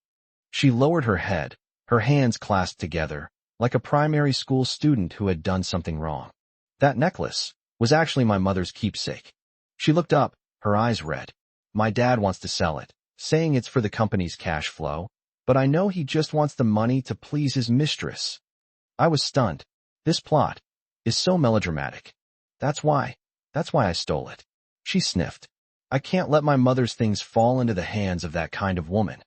She lowered her head, her hands clasped together, like a primary school student who had done something wrong. "That necklace was actually my mother's keepsake." She looked up, her eyes red. "My dad wants to sell it, saying it's for the company's cash flow, but I know he just wants the money to please his mistress." I was stunned. This plot is so melodramatic. That's why I stole it." She sniffed. "I can't let my mother's things fall into the hands of that kind of woman."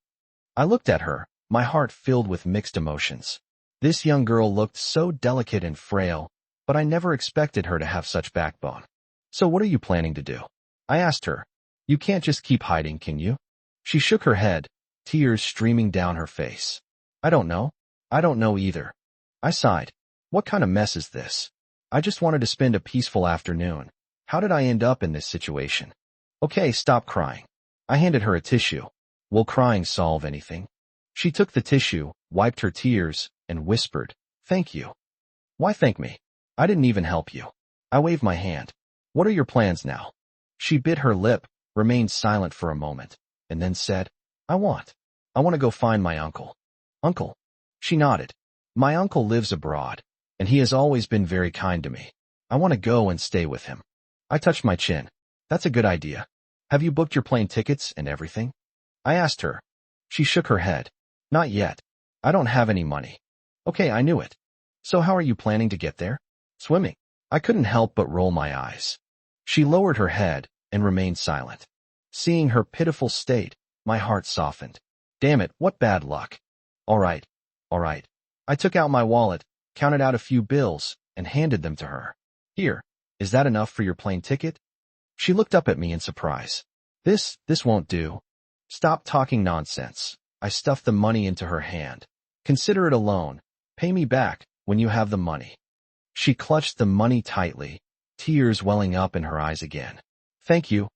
I looked at her, my heart filled with mixed emotions. This young girl looked so delicate and frail, but I never expected her to have such backbone. So what are you planning to do? I asked her. You can't just keep hiding, can you? She shook her head, tears streaming down her face. I don't know. I don't know either. I sighed. What kind of mess is this? I just wanted to spend a peaceful afternoon. How did I end up in this situation? Okay, stop crying. I handed her a tissue. Will crying solve anything? She took the tissue, wiped her tears, and whispered, Thank you. Why thank me? I didn't even help you. I waved my hand. What are your plans now? She bit her lip, remained silent for a moment, and then said, I want to go find my uncle. Uncle? She nodded. My uncle lives abroad, and he has always been very kind to me. I want to go and stay with him. I touched my chin. That's a good idea. Have you booked your plane tickets and everything? I asked her. She shook her head. Not yet. I don't have any money. Okay, I knew it. So how are you planning to get there? Swimming. I couldn't help but roll my eyes. She lowered her head and remained silent. Seeing her pitiful state, my heart softened. Damn it, what bad luck. All right. I took out my wallet, counted out a few bills, and handed them to her. Here, is that enough for your plane ticket? She looked up at me in surprise. This won't do. Stop talking nonsense. I stuffed the money into her hand. Consider it a loan. Pay me back when you have the money. She clutched the money tightly, tears welling up in her eyes again. Thank you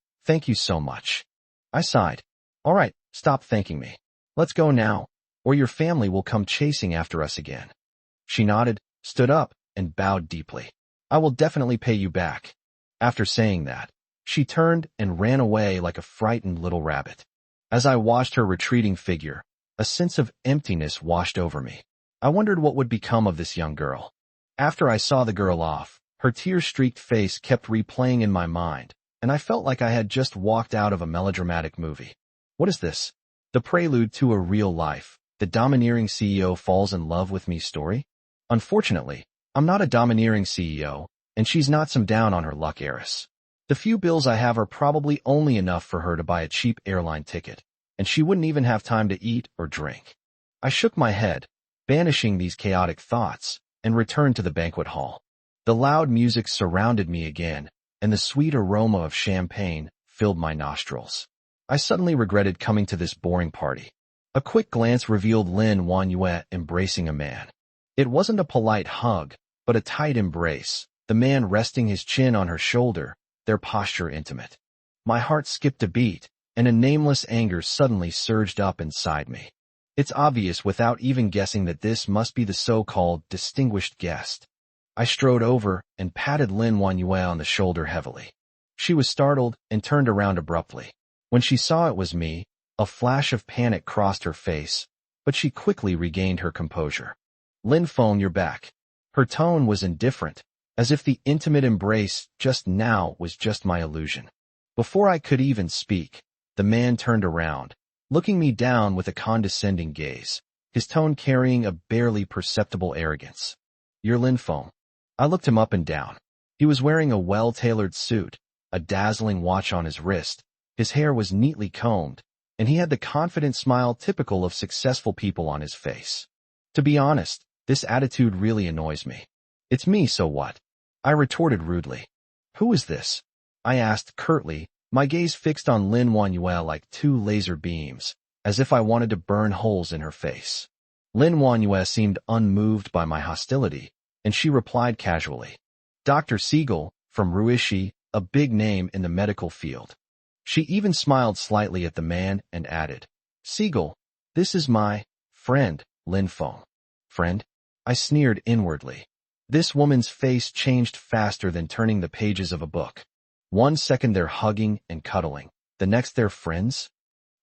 so much. I sighed. All right, stop thanking me. Let's go now, or your family will come chasing after us again. She nodded, stood up, and bowed deeply. I will definitely pay you back. After saying that, she turned and ran away like a frightened little rabbit. As I watched her retreating figure, a sense of emptiness washed over me. I wondered what would become of this young girl. After I saw the girl off, her tear-streaked face kept replaying in my mind, and I felt like I had just walked out of a melodramatic movie. What is this? The prelude to a real life, the domineering CEO falls in love with me story? Unfortunately, I'm not a domineering CEO, and she's not some down-on-her-luck heiress. The few bills I have are probably only enough for her to buy a cheap airline ticket, and she wouldn't even have time to eat or drink. I shook my head, banishing these chaotic thoughts, and returned to the banquet hall. The loud music surrounded me again, and the sweet aroma of champagne filled my nostrils. I suddenly regretted coming to this boring party. A quick glance revealed Lin Wanyue embracing a man. It wasn't a polite hug, but a tight embrace, the man resting his chin on her shoulder, their posture intimate. My heart skipped a beat, and a nameless anger suddenly surged up inside me. It's obvious without even guessing that this must be the so-called distinguished guest. I strode over and patted Lin Wanyue on the shoulder heavily. She was startled and turned around abruptly. When she saw it was me, a flash of panic crossed her face, but she quickly regained her composure. Lin Feng, you're back. Her tone was indifferent, as if the intimate embrace just now was just my illusion. Before I could even speak, the man turned around, looking me down with a condescending gaze, his tone carrying a barely perceptible arrogance. You're Lin Feng. I looked him up and down. He was wearing a well-tailored suit, a dazzling watch on his wrist, his hair was neatly combed, and he had the confident smile typical of successful people on his face. To be honest, this attitude really annoys me. It's me, so what? I retorted rudely. Who is this? I asked curtly, my gaze fixed on Lin Wanyue like two laser beams, as if I wanted to burn holes in her face. Lin Wanyue seemed unmoved by my hostility, and she replied casually. Dr. Siegel, from Ruishi, a big name in the medical field. She even smiled slightly at the man and added, Siegel, this is my friend, Lin Feng. Friend? I sneered inwardly. This woman's face changed faster than turning the pages of a book. 1 second they're hugging and cuddling, the next they're friends?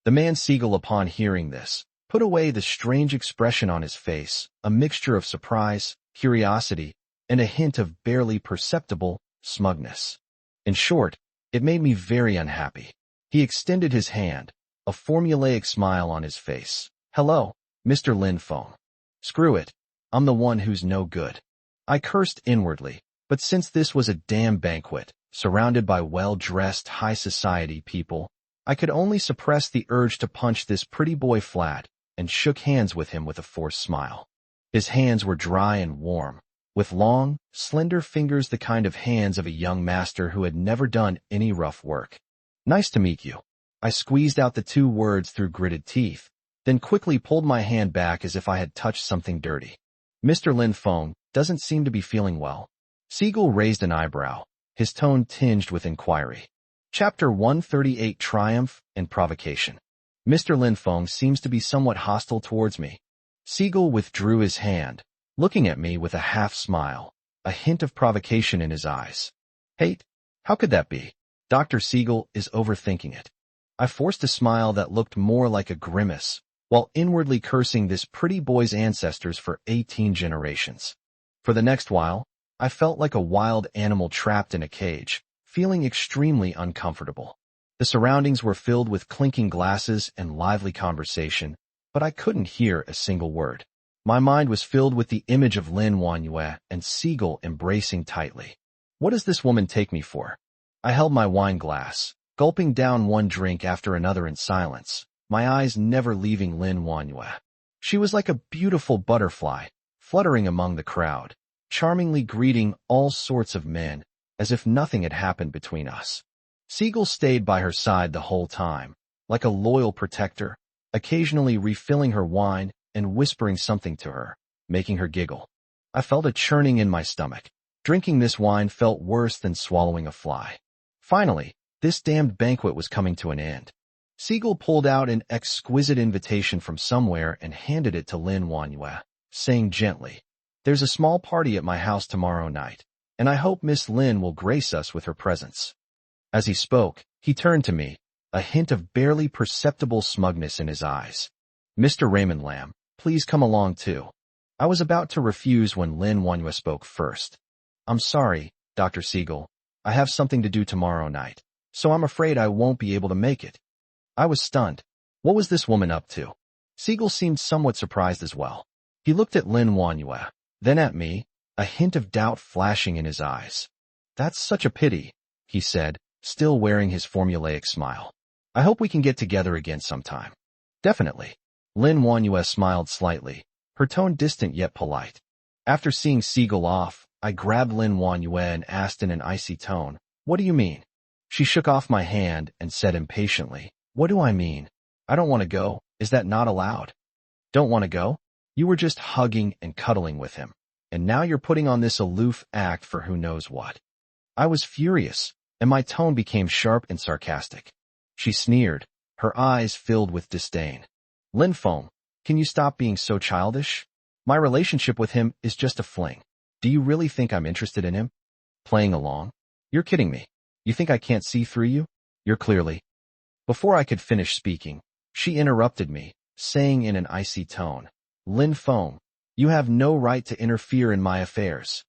The man Siegel, upon hearing this, put away the strange expression on his face, a mixture of surprise, curiosity, and a hint of barely perceptible smugness. In short, it made me very unhappy. He extended his hand, a formulaic smile on his face. Hello, Mr. Lin Feng. Screw it. I'm the one who's no good. I cursed inwardly, but since this was a damn banquet, surrounded by well-dressed high society people, I could only suppress the urge to punch this pretty boy flat and shook hands with him with a forced smile. His hands were dry and warm, with long, slender fingers, the kind of hands of a young master who had never done any rough work. "Nice to meet you." I squeezed out the two words through gritted teeth, then quickly pulled my hand back as if I had touched something dirty. "Mr. Lin Feng doesn't seem to be feeling well." Siegel raised an eyebrow, his tone tinged with inquiry. Chapter 138: Triumph and Provocation. "Mr. Lin Feng seems to be somewhat hostile towards me." Siegel withdrew his hand, looking at me with a half smile, a hint of provocation in his eyes. "Hate? How could that be?" "Dr. Siegel is overthinking it." I forced a smile that looked more like a grimace, while inwardly cursing this pretty boy's ancestors for 18 generations. For the next while, I felt like a wild animal trapped in a cage, feeling extremely uncomfortable. The surroundings were filled with clinking glasses and lively conversation, but I couldn't hear a single word. My mind was filled with the image of Lin Wanyue and Siegel embracing tightly. What does this woman take me for? I held my wine glass, gulping down one drink after another in silence, my eyes never leaving Lin Wanyue. She was like a beautiful butterfly, fluttering among the crowd, charmingly greeting all sorts of men, as if nothing had happened between us. Siegel stayed by her side the whole time, like a loyal protector, occasionally refilling her wine and whispering something to her, making her giggle. I felt a churning in my stomach. Drinking this wine felt worse than swallowing a fly. Finally, this damned banquet was coming to an end. Siegel pulled out an exquisite invitation from somewhere and handed it to Lin Wanyue, saying gently, "There's a small party at my house tomorrow night, and I hope Miss Lin will grace us with her presence." As he spoke, he turned to me, a hint of barely perceptible smugness in his eyes. "Mr. Raymond Lam, please come along too." I was about to refuse when Lin Wanyue spoke first. "I'm sorry, Dr. Siegel. I have something to do tomorrow night, so I'm afraid I won't be able to make it." I was stunned. What was this woman up to? Siegel seemed somewhat surprised as well. He looked at Lin Wanyue, then at me, a hint of doubt flashing in his eyes. "That's such a pity," he said, still wearing his formulaic smile. "I hope we can get together again sometime." "Definitely." Lin Wanyue smiled slightly, her tone distant yet polite. After seeing Siegel off, I grabbed Lin Wanyue and asked in an icy tone, "What do you mean?" She shook off my hand and said impatiently, "What do I mean? I don't want to go. Is that not allowed?" "Don't want to go? You were just hugging and cuddling with him, and now you're putting on this aloof act for who knows what." I was furious, and my tone became sharp and sarcastic. She sneered, her eyes filled with disdain. "Lin Feng, can you stop being so childish? My relationship with him is just a fling. Do you really think I'm interested in him? Playing along? You're kidding me. You think I can't see through you? You're clearly—" Before I could finish speaking, she interrupted me, saying in an icy tone, "Lin Feng, you have no right to interfere in my affairs."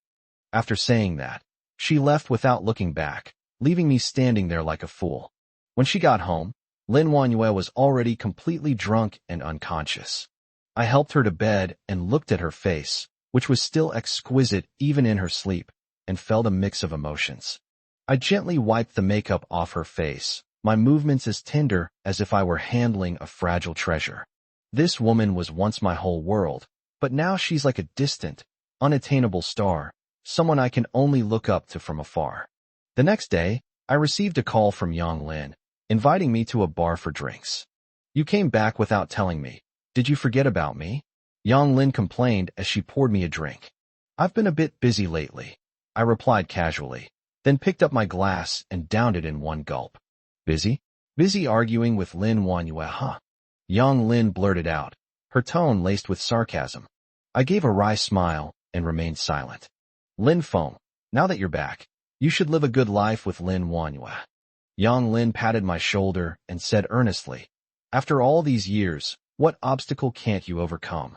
After saying that, she left without looking back, leaving me standing there like a fool. When she got home, Lin Wanyue was already completely drunk and unconscious. I helped her to bed and looked at her face, which was still exquisite even in her sleep, and felt a mix of emotions. I gently wiped the makeup off her face, my movements as tender as if I were handling a fragile treasure. This woman was once my whole world, but now she's like a distant, unattainable star, someone I can only look up to from afar. The next day, I received a call from Yang Lin, inviting me to a bar for drinks. "You came back without telling me. Did you forget about me?" Yang Lin complained as she poured me a drink. "I've been a bit busy lately," I replied casually, then picked up my glass and downed it in one gulp. "Busy? Busy arguing with Lin Wanyue, huh?" Yang Lin blurted out, her tone laced with sarcasm. I gave a wry smile and remained silent. "Lin Feng, now that you're back, you should live a good life with Lin Wanyue." Yang Lin patted my shoulder and said earnestly, "After all these years, what obstacle can't you overcome?"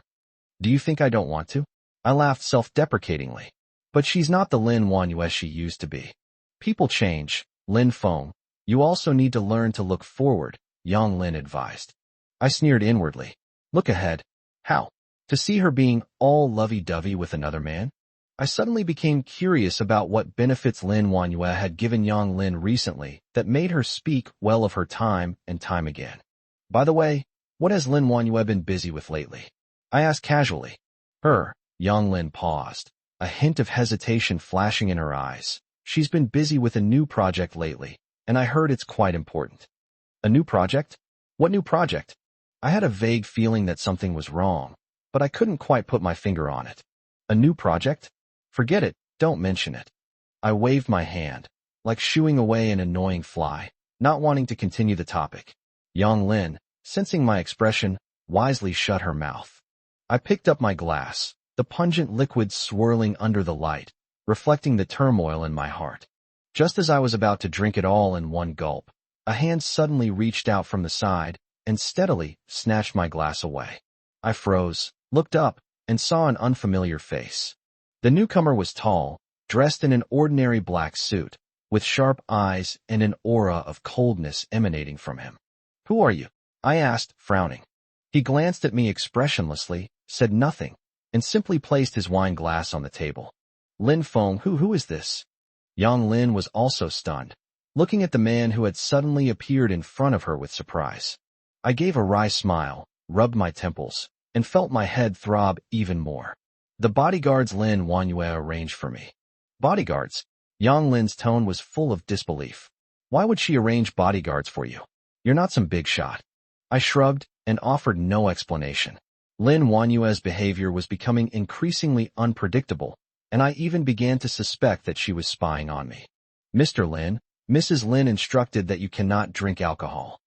"Do you think I don't want to?" I laughed self-deprecatingly. "But she's not the Lin Wanyue she used to be. People change, Lin Feng. You also need to learn to look forward," Yang Lin advised. I sneered inwardly. Look ahead. How? To see her being all lovey-dovey with another man? I suddenly became curious about what benefits Lin Wanyue had given Yang Lin recently that made her speak well of her time and time again. "By the way, What has Lin Wanyue been busy with lately? I asked casually. Yang Lin paused, a hint of hesitation flashing in her eyes. She's been busy with a new project lately, and I heard it's quite important. A new project? What new project? I had a vague feeling that something was wrong, but I couldn't quite put my finger on it. A new project? Forget it, don't mention it. I waved my hand, like shooing away an annoying fly, not wanting to continue the topic. Yang Lin, sensing my expression, wisely shut her mouth. I picked up my glass, the pungent liquid swirling under the light, reflecting the turmoil in my heart. Just as I was about to drink it all in one gulp, a hand suddenly reached out from the side and steadily snatched my glass away. I froze, looked up, and saw an unfamiliar face. The newcomer was tall, dressed in an ordinary black suit, with sharp eyes and an aura of coldness emanating from him. Who are you? I asked, frowning. He glanced at me expressionlessly, said nothing, and simply placed his wine glass on the table. Lin Feng, who is this? Yang Lin was also stunned, looking at the man who had suddenly appeared in front of her with surprise. I gave a wry smile, rubbed my temples, and felt my head throb even more. The bodyguards Lin Wanyue arranged for me. Bodyguards? Yang Lin's tone was full of disbelief. Why would she arrange bodyguards for you? You're not some big shot. I shrugged and offered no explanation. Lin Wanyue's behavior was becoming increasingly unpredictable, and I even began to suspect that she was spying on me. Mr. Lin, Mrs. Lin instructed that you cannot drink alcohol.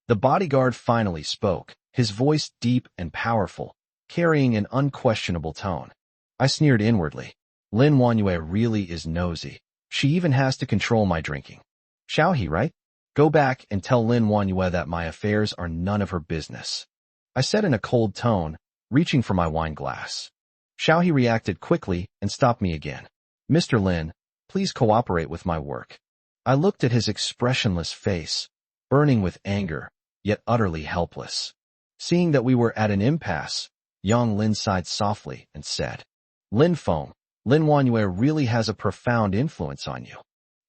The bodyguard finally spoke, his voice deep and powerful, carrying an unquestionable tone. I sneered inwardly. Lin Wanyue really is nosy. She even has to control my drinking. Xiaohe, right? Go back and tell Lin Wanyue that my affairs are none of her business. I said in a cold tone, reaching for my wine glass. Xiaohe reacted quickly and stopped me again. Mr. Lin, please cooperate with my work. I looked at his expressionless face, burning with anger, yet utterly helpless. Seeing that we were at an impasse, Yang Lin sighed softly and said, Lin Feng, Lin Wanyue really has a profound influence on you.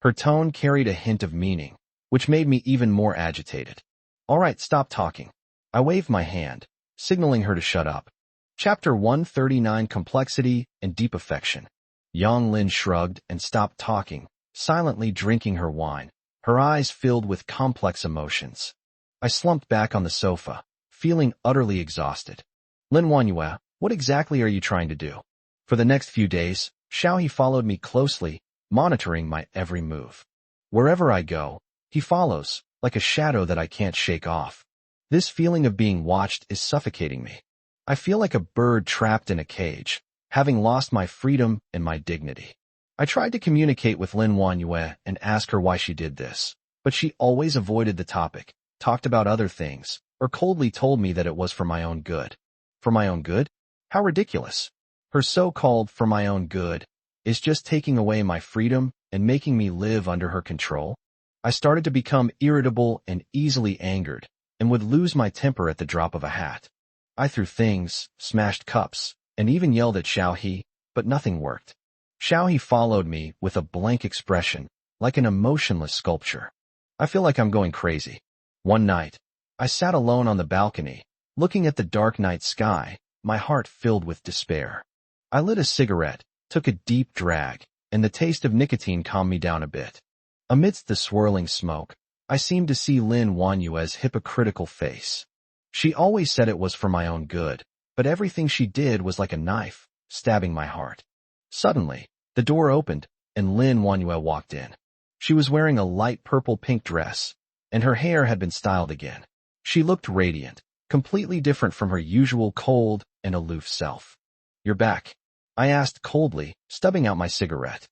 Her tone carried a hint of meaning, which made me even more agitated. All right, stop talking. I waved my hand, signaling her to shut up. Chapter 139, Complexity and Deep Affection. Yang Lin shrugged and stopped talking, silently drinking her wine, her eyes filled with complex emotions. I slumped back on the sofa, feeling utterly exhausted. Lin Wanyue, what exactly are you trying to do? For the next few days, Xiaohe followed me closely, monitoring my every move. Wherever I go, he follows, like a shadow that I can't shake off. This feeling of being watched is suffocating me. I feel like a bird trapped in a cage, having lost my freedom and my dignity. I tried to communicate with Lin Wanyue and ask her why she did this, but she always avoided the topic, talked about other things, or coldly told me that it was for my own good. For my own good? How ridiculous. Her so-called for my own good is just taking away my freedom and making me live under her control. I started to become irritable and easily angered, and would lose my temper at the drop of a hat. I threw things, smashed cups, and even yelled at Xiaohe, but nothing worked. Xiaohe followed me with a blank expression, like an emotionless sculpture. I feel like I'm going crazy. One night, I sat alone on the balcony, looking at the dark night sky, my heart filled with despair. I lit a cigarette, took a deep drag, and the taste of nicotine calmed me down a bit. Amidst the swirling smoke, I seemed to see Lin Wanyue's hypocritical face. She always said it was for my own good, but everything she did was like a knife, stabbing my heart. Suddenly, the door opened, and Lin Wanyue walked in. She was wearing a light purple-pink dress, and her hair had been styled again. She looked radiant, completely different from her usual cold and aloof self. You're back, I asked coldly, stubbing out my cigarette.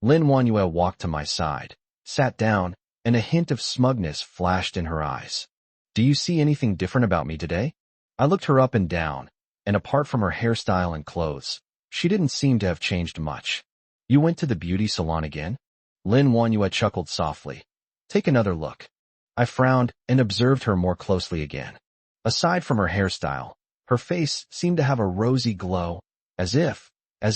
Lin Wanyue walked to my side, sat down, and a hint of smugness flashed in her eyes. Do you see anything different about me today? I looked her up and down, and apart from her hairstyle and clothes, she didn't seem to have changed much. You went to the beauty salon again? Lin Wanyue chuckled softly. Take another look. I frowned and observed her more closely again. Aside from her hairstyle, her face seemed to have a rosy glow, as if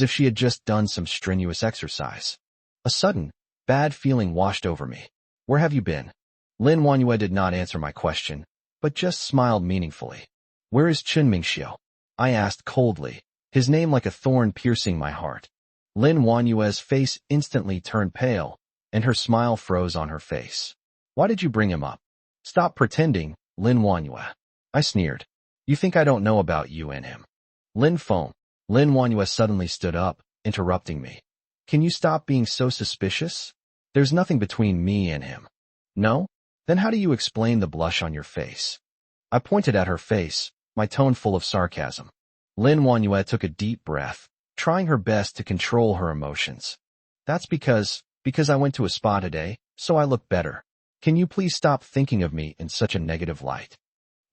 she had just done some strenuous exercise. A sudden, bad feeling washed over me. Where have you been? Lin Wanyue did not answer my question, but but just smiled meaningfully. Where is Chinmingxiu? I asked coldly, his name like a thorn piercing my heart. Lin Wanyue's face instantly turned pale, and her smile froze on her face. Why did you bring him up? Stop pretending, Lin Wanyue. I sneered. You think I don't know about you and him? Lin Feng. Lin Wanyue suddenly stood up, interrupting me. Can you stop being so suspicious? There's nothing between me and him. No? Then how do you explain the blush on your face? I pointed at her face, my tone full of sarcasm. Lin Wanyue took a deep breath, trying her best to control her emotions. That's because I went to a spa today, so I look better. Can you please stop thinking of me in such a negative light?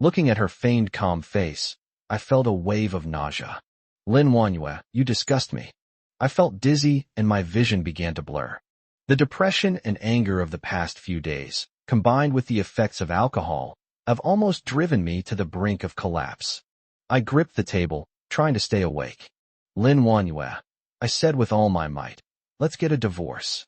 Looking at her feigned calm face, I felt a wave of nausea. Lin Wanyue, you disgust me. I felt dizzy and my vision began to blur. The depression and anger of the past few days, combined with the effects of alcohol, have almost driven me to the brink of collapse. I gripped the table, trying to stay awake. Lin Wanyue, I said with all my might, let's get a divorce.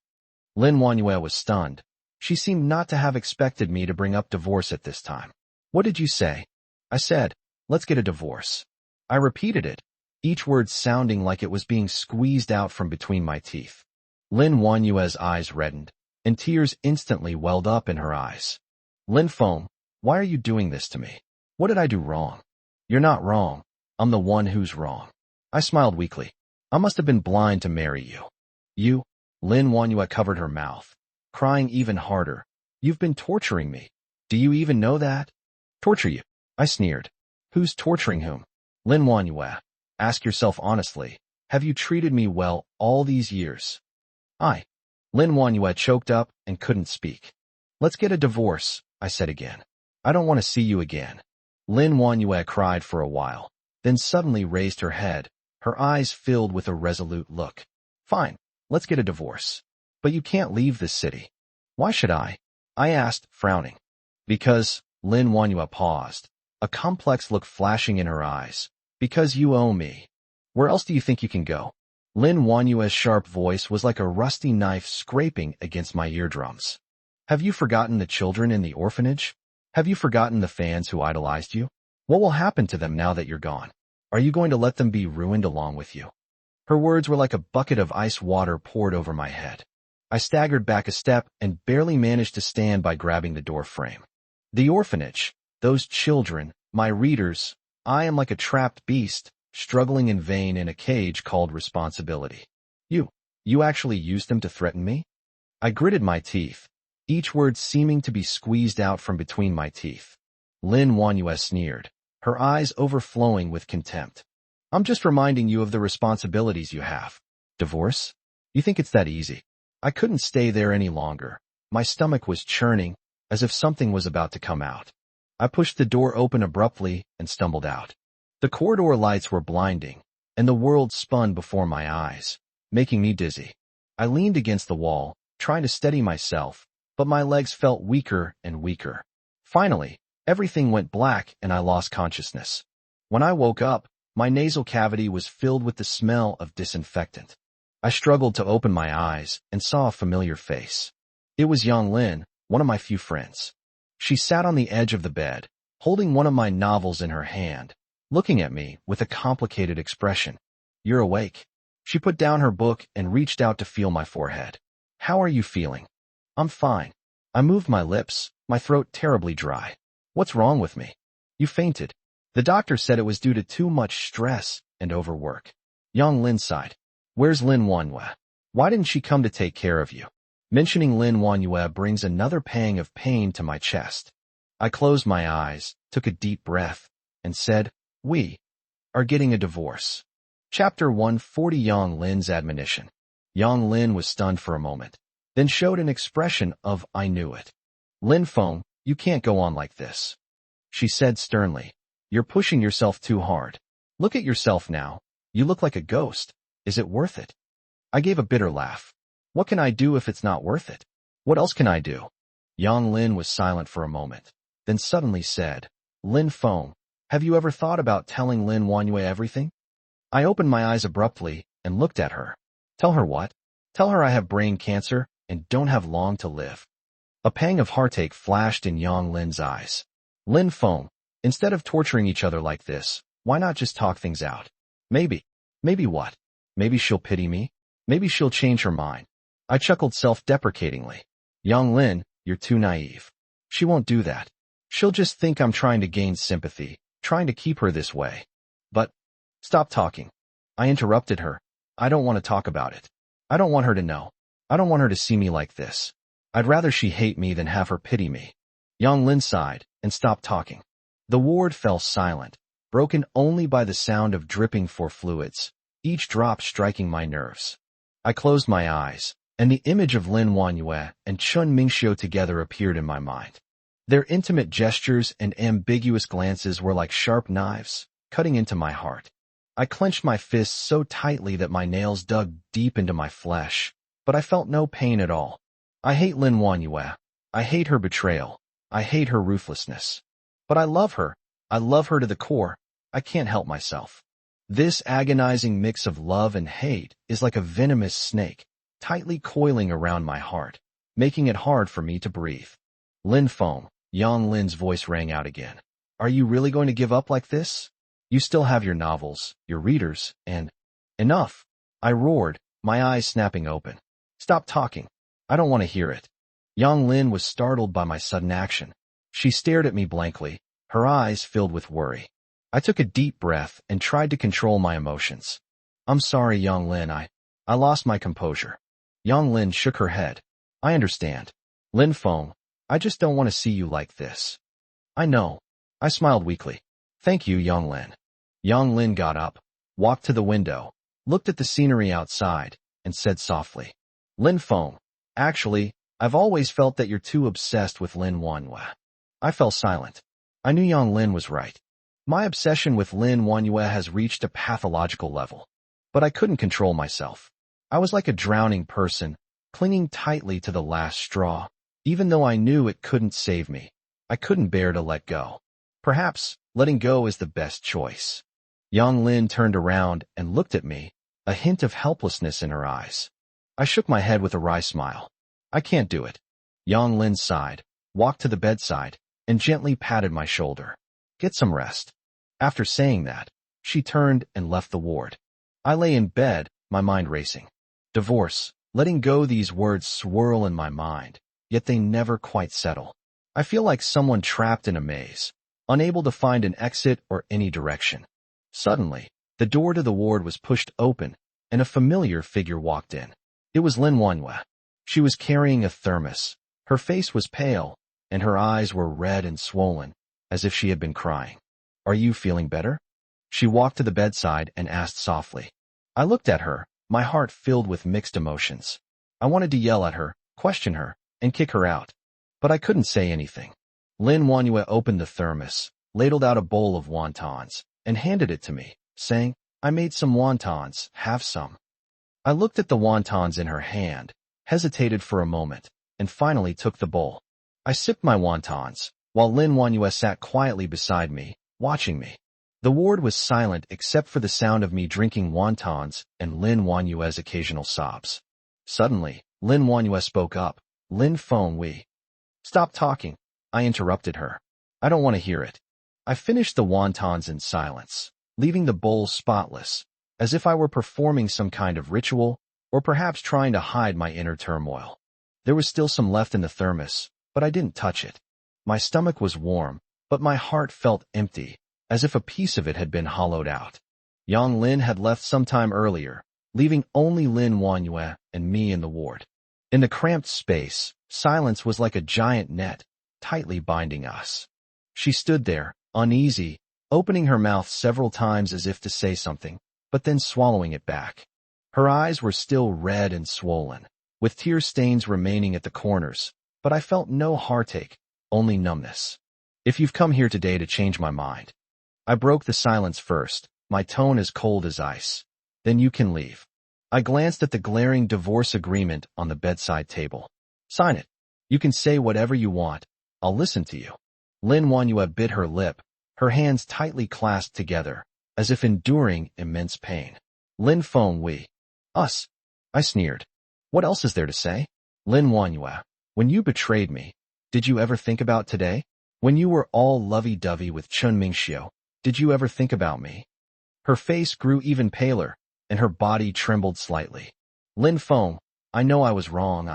Lin Wanyue was stunned. She seemed not to have expected me to bring up divorce at this time. What did you say? I said, let's get a divorce. I repeated it, each word sounding like it was being squeezed out from between my teeth. Lin Wanyue's eyes reddened, and tears instantly welled up in her eyes. Lin Feng, why are you doing this to me? What did I do wrong? You're not wrong. I'm the one who's wrong. I smiled weakly. I must have been blind to marry you. You? Lin Wanyue covered her mouth, crying even harder. You've been torturing me. Do you even know that? Torture you? I sneered. Who's torturing whom? Lin Wanyue, ask yourself honestly, have you treated me well all these years? Lin Wanyue choked up and couldn't speak. Let's get a divorce, I said again. I don't want to see you again. Lin Wanyue cried for a while, then suddenly raised her head, her eyes filled with a resolute look. Fine, let's get a divorce. But you can't leave this city. Why should I? I asked, frowning. Because, Lin Wanyue paused, a complex look flashing in her eyes. Because you owe me. Where else do you think you can go? Lin Wanyue's sharp voice was like a rusty knife scraping against my eardrums. Have you forgotten the children in the orphanage? Have you forgotten the fans who idolized you? What will happen to them now that you're gone? Are you going to let them be ruined along with you? Her words were like a bucket of ice water poured over my head. I staggered back a step and barely managed to stand by grabbing the door frame. The orphanage, those children, my readers, I am like a trapped beast, struggling in vain in a cage called responsibility. You actually used them to threaten me? I gritted my teeth, each word seeming to be squeezed out from between my teeth. Lin Wanyue sneered, her eyes overflowing with contempt. I'm just reminding you of the responsibilities you have. Divorce? You think it's that easy? I couldn't stay there any longer. My stomach was churning, as if something was about to come out. I pushed the door open abruptly and stumbled out. The corridor lights were blinding, and the world spun before my eyes, making me dizzy. I leaned against the wall, trying to steady myself, but my legs felt weaker and weaker. Finally, everything went black and I lost consciousness. When I woke up, my nasal cavity was filled with the smell of disinfectant. I struggled to open my eyes and saw a familiar face. It was Yang Lin, one of my few friends. She sat on the edge of the bed, holding one of my novels in her hand, looking at me with a complicated expression. You're awake. She put down her book and reached out to feel my forehead. How are you feeling? I'm fine. I moved my lips, my throat terribly dry. What's wrong with me? You fainted. The doctor said it was due to too much stress and overwork. Yang Lin sighed. Where's Lin Wanyue? Why didn't she come to take care of you? Mentioning Lin Wanyue brings another pang of pain to my chest. I closed my eyes, took a deep breath, and said, We are getting a divorce. Chapter 140 Yang Lin's Admonition. Yang Lin was stunned for a moment, then showed an expression of I knew it. Lin Feng, you can't go on like this. She said sternly. You're pushing yourself too hard. Look at yourself now. You look like a ghost. Is it worth it? I gave a bitter laugh. What can I do if it's not worth it? What else can I do? Yang Lin was silent for a moment, then suddenly said, Lin Feng, have you ever thought about telling Lin Wanyue everything? I opened my eyes abruptly and looked at her. Tell her what? Tell her I have brain cancer and don't have long to live. A pang of heartache flashed in Yang Lin's eyes. Lin Feng, instead of torturing each other like this, why not just talk things out? Maybe. Maybe what? Maybe she'll pity me? Maybe she'll change her mind. I chuckled self-deprecatingly. Young Lin, you're too naive. She won't do that. She'll just think I'm trying to gain sympathy, trying to keep her this way. But, stop talking. I interrupted her. I don't want to talk about it. I don't want her to know. I don't want her to see me like this. I'd rather she hate me than have her pity me. Yang Lin sighed and stopped talking. The ward fell silent, broken only by the sound of dripping for fluids, each drop striking my nerves. I closed my eyes, and the image of Lin Wanyue and Chun Mingxiu together appeared in my mind. Their intimate gestures and ambiguous glances were like sharp knives, cutting into my heart. I clenched my fists so tightly that my nails dug deep into my flesh, but I felt no pain at all. I hate Lin Wanyue. I hate her betrayal. I hate her ruthlessness. But I love her. I love her to the core. I can't help myself. This agonizing mix of love and hate is like a venomous snake, tightly coiling around my heart, making it hard for me to breathe. Lin Feng, Yang Lin's voice rang out again. Are you really going to give up like this? You still have your novels, your readers, and... Enough! I roared, my eyes snapping open. Stop talking. I don't want to hear it. Yang Lin was startled by my sudden action. She stared at me blankly, her eyes filled with worry. I took a deep breath and tried to control my emotions. I'm sorry, Yang Lin, I lost my composure. Yang Lin shook her head. I understand. Lin Feng, I just don't want to see you like this. I know. I smiled weakly. Thank you, Yang Lin. Yang Lin got up, walked to the window, looked at the scenery outside, and said softly, Lin Feng, actually, I've always felt that you're too obsessed with Lin Wanyue. I fell silent. I knew Yang Lin was right. My obsession with Lin Wanyue has reached a pathological level. But I couldn't control myself. I was like a drowning person, clinging tightly to the last straw, even though I knew it couldn't save me. I couldn't bear to let go. Perhaps, letting go is the best choice. Yang Lin turned around and looked at me, a hint of helplessness in her eyes. I shook my head with a wry smile. I can't do it. Yang Lin sighed, walked to the bedside, and gently patted my shoulder. Get some rest. After saying that, she turned and left the ward. I lay in bed, my mind racing. Divorce, letting go, these words swirl in my mind, yet they never quite settle. I feel like someone trapped in a maze, unable to find an exit or any direction. Suddenly, the door to the ward was pushed open, and a familiar figure walked in. It was Lin Wanyue. She was carrying a thermos. Her face was pale, and her eyes were red and swollen, as if she had been crying. Are you feeling better? She walked to the bedside and asked softly. I looked at her, my heart filled with mixed emotions. I wanted to yell at her, question her, and kick her out. But I couldn't say anything. Lin Wanyue opened the thermos, ladled out a bowl of wontons, and handed it to me, saying, I made some wontons, have some. I looked at the wontons in her hand, hesitated for a moment, and finally took the bowl. I sipped my wontons, while Lin Wanyue sat quietly beside me, watching me. The ward was silent except for the sound of me drinking wontons and Lin Wanyue's occasional sobs. Suddenly, Lin Wanyue spoke up. Lin Feng, Stop talking. I interrupted her. I don't want to hear it. I finished the wontons in silence, leaving the bowl spotless, as if I were performing some kind of ritual, or perhaps trying to hide my inner turmoil. There was still some left in the thermos, but I didn't touch it. My stomach was warm, but my heart felt empty, as if a piece of it had been hollowed out. Yang Lin had left some time earlier, leaving only Lin Wanyue and me in the ward. In the cramped space, silence was like a giant net, tightly binding us. She stood there, uneasy, opening her mouth several times as if to say something, but then swallowing it back. Her eyes were still red and swollen, with tear stains remaining at the corners, but I felt no heartache, only numbness. If you've come here today to change my mind. I broke the silence first, my tone as cold as ice. Then you can leave. I glanced at the glaring divorce agreement on the bedside table. Sign it. You can say whatever you want. I'll listen to you. Lin Wanyue bit her lip, her hands tightly clasped together, as if enduring immense pain. Lin Feng, Us. I sneered. What else is there to say? Lin Wanyue, when you betrayed me, did you ever think about today? When you were all lovey-dovey with Chun Mingxiu, did you ever think about me? Her face grew even paler, and her body trembled slightly. Lin Feng, I know I was wrong.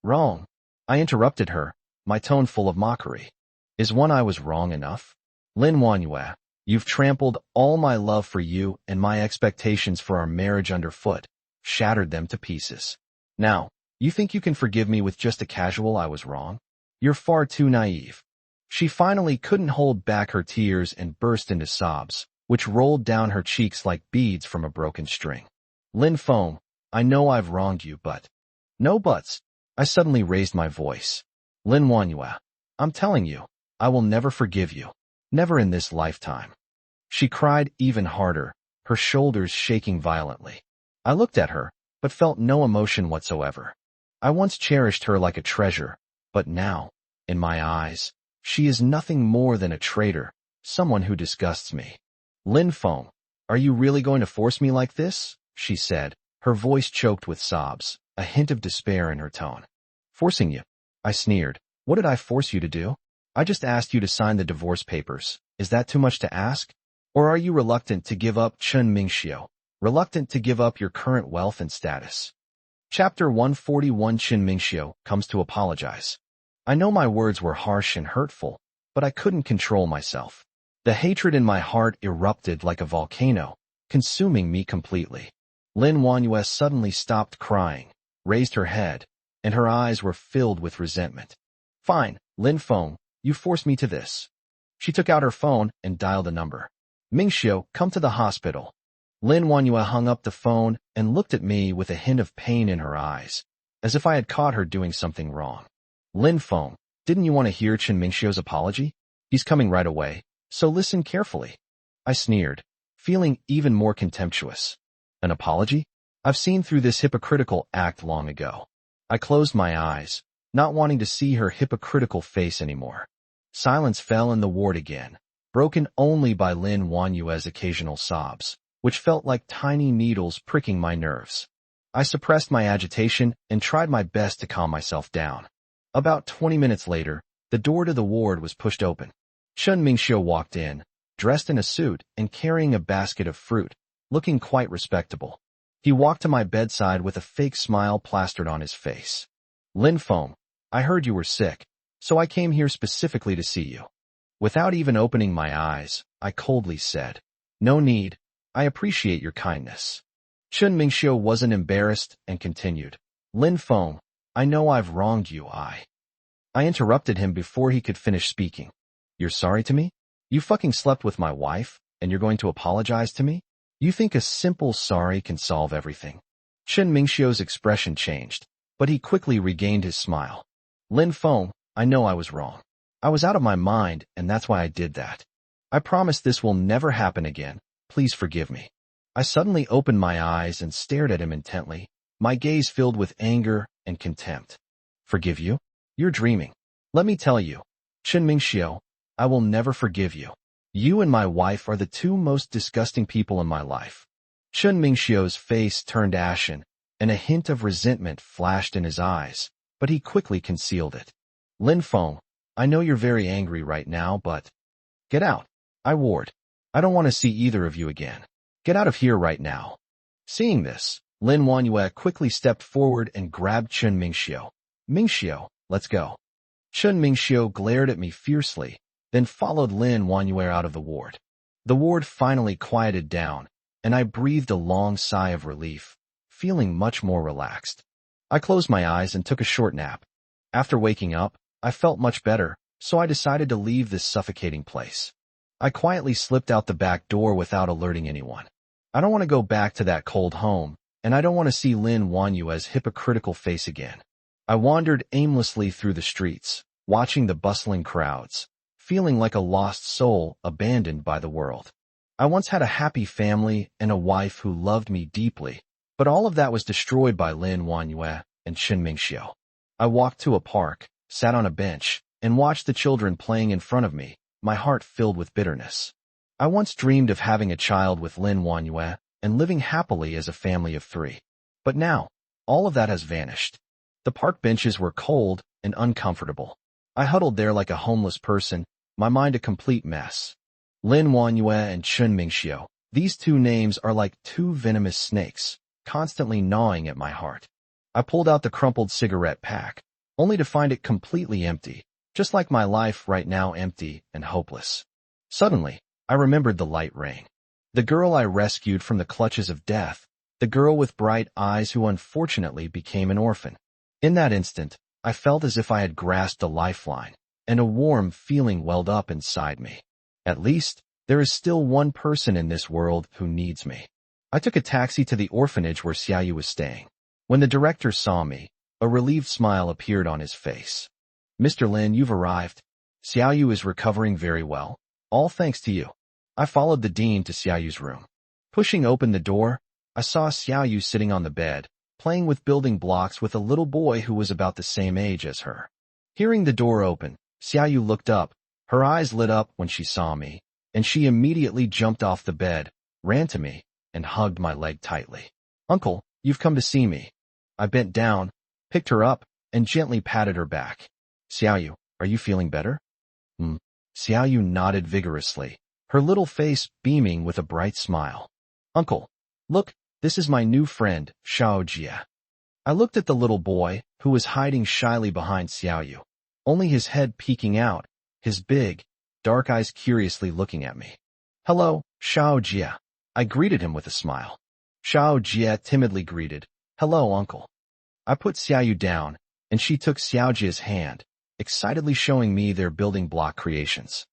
Wrong. I interrupted her, my tone full of mockery. Is one I was wrong enough? Lin Wanyue, you've trampled all my love for you and my expectations for our marriage underfoot, shattered them to pieces. Now, you think you can forgive me with just a casual I was wrong? You're far too naive. She finally couldn't hold back her tears and burst into sobs, which rolled down her cheeks like beads from a broken string. Lin Feng, I know I've wronged you, but... No buts. I suddenly raised my voice. Lin Wanyue, I'm telling you, I will never forgive you. Never in this lifetime. She cried even harder, her shoulders shaking violently. I looked at her, but felt no emotion whatsoever. I once cherished her like a treasure, but now, in my eyes, she is nothing more than a traitor, someone who disgusts me. Lin Feng, are you really going to force me like this? She said, her voice choked with sobs, a hint of despair in her tone. Forcing you? I sneered. What did I force you to do? I just asked you to sign the divorce papers. Is that too much to ask? Or are you reluctant to give up Chun Mingxiu? Reluctant to give up your current wealth and status? Chapter 141. Chun Mingxiu comes to apologize. I know my words were harsh and hurtful, but I couldn't control myself. The hatred in my heart erupted like a volcano, consuming me completely. Lin Wanyue suddenly stopped crying, raised her head, and her eyes were filled with resentment. Fine, Lin Feng, you forced me to this. She took out her phone and dialed a number. Mingxiu, come to the hospital. Lin Wanyue hung up the phone and looked at me with a hint of pain in her eyes, as if I had caught her doing something wrong. Lin Feng, didn't you want to hear Chun Mingxiu's apology? He's coming right away, so listen carefully. I sneered, feeling even more contemptuous. An apology? I've seen through this hypocritical act long ago. I closed my eyes, not wanting to see her hypocritical face anymore. Silence fell in the ward again, broken only by Lin Wanyue's occasional sobs, which felt like tiny needles pricking my nerves. I suppressed my agitation and tried my best to calm myself down. About 20 minutes later, the door to the ward was pushed open. Chun Mingxiu walked in, dressed in a suit and carrying a basket of fruit, looking quite respectable. He walked to my bedside with a fake smile plastered on his face. Lin Feng, I heard you were sick, so I came here specifically to see you. Without even opening my eyes, I coldly said, No need, I appreciate your kindness. Chun Mingxiu wasn't embarrassed and continued, Lin Feng, I know I've wronged you. I interrupted him before he could finish speaking. You're sorry to me? You fucking slept with my wife, and you're going to apologize to me? You think a simple sorry can solve everything? Chun Mingxiu's expression changed, but he quickly regained his smile. Lin Feng, I know I was wrong. I was out of my mind, and that's why I did that. I promise this will never happen again. Please forgive me. I suddenly opened my eyes and stared at him intently, my gaze filled with anger and contempt. Forgive you? You're dreaming. Let me tell you, Chun Mingxiu, I will never forgive you. You and my wife are the two most disgusting people in my life. Chun Mingxiu's face turned ashen, and a hint of resentment flashed in his eyes, but he quickly concealed it. Lin Feng, I know you're very angry right now, but... Get out. I warned. I don't want to see either of you again. Get out of here right now. Seeing this, Lin Wanyue quickly stepped forward and grabbed Chun Mingxiu. Mingxiu, let's go. Chun Mingxiu glared at me fiercely, then followed Lin Wanyue out of the ward. The ward finally quieted down, and I breathed a long sigh of relief, feeling much more relaxed. I closed my eyes and took a short nap. After waking up, I felt much better, so I decided to leave this suffocating place. I quietly slipped out the back door without alerting anyone. I don't want to go back to that cold home, and I don't want to see Lin Wanyue's hypocritical face again. I wandered aimlessly through the streets, watching the bustling crowds, feeling like a lost soul abandoned by the world. I once had a happy family and a wife who loved me deeply, but all of that was destroyed by Lin Wanyue and Chun Mingxiu. I walked to a park, sat on a bench, and watched the children playing in front of me, my heart filled with bitterness. I once dreamed of having a child with Lin Wanyue and living happily as a family of 3. But now, all of that has vanished. The park benches were cold and uncomfortable. I huddled there like a homeless person, my mind a complete mess. Lin Wanyue and Chun Mingxiu. These two names are like two venomous snakes, constantly gnawing at my heart. I pulled out the crumpled cigarette pack, only to find it completely empty, just like my life right now, empty and hopeless. Suddenly, I remembered the light rain. The girl I rescued from the clutches of death, the girl with bright eyes who unfortunately became an orphan. In that instant, I felt as if I had grasped a lifeline, and a warm feeling welled up inside me. At least, there is still one person in this world who needs me. I took a taxi to the orphanage where Xiaoyu was staying. When the director saw me, a relieved smile appeared on his face. "Mr. Lin, you've arrived. Xiaoyu is recovering very well, all thanks to you." I followed the dean to Xiaoyu's room. Pushing open the door, I saw Xiaoyu sitting on the bed, playing with building blocks with a little boy who was about the same age as her. Hearing the door open, Xiaoyu looked up. Her eyes lit up when she saw me, and she immediately jumped off the bed, ran to me, and hugged my leg tightly. "Uncle, you've come to see me." I bent down, picked her up, and gently patted her back. "Xiaoyu, are you feeling better?" Xiaoyu nodded vigorously, her little face beaming with a bright smile. "Uncle, look, this is my new friend, Xiao Jia." I looked at the little boy, who was hiding shyly behind Xiaoyu, only his head peeking out, his big, dark eyes curiously looking at me. "Hello, Xiao Jia." I greeted him with a smile. Xiao Jia timidly greeted, "Hello, uncle." I put Xiaoyu down, and she took Xiao Jia's hand, excitedly showing me their building block creations.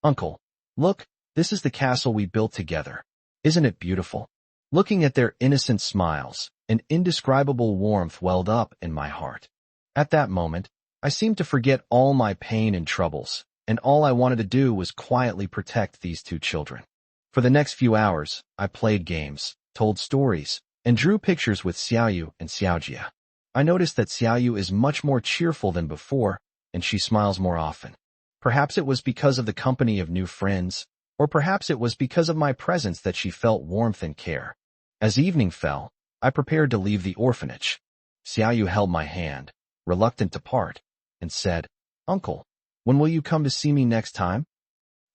"Uncle, look, this is the castle we built together. Isn't it beautiful?" Looking at their innocent smiles, an indescribable warmth welled up in my heart. At that moment, I seemed to forget all my pain and troubles, and all I wanted to do was quietly protect these two children. For the next few hours, I played games, told stories, and drew pictures with Xiaoyu and Xiaojia. I noticed that Xiaoyu is much more cheerful than before, and she smiles more often. Perhaps it was because of the company of new friends, or perhaps it was because of my presence that she felt warmth and care. As evening fell, I prepared to leave the orphanage. Xiaoyu held my hand, reluctant to part, and said, "Uncle, when will you come to see me next time?"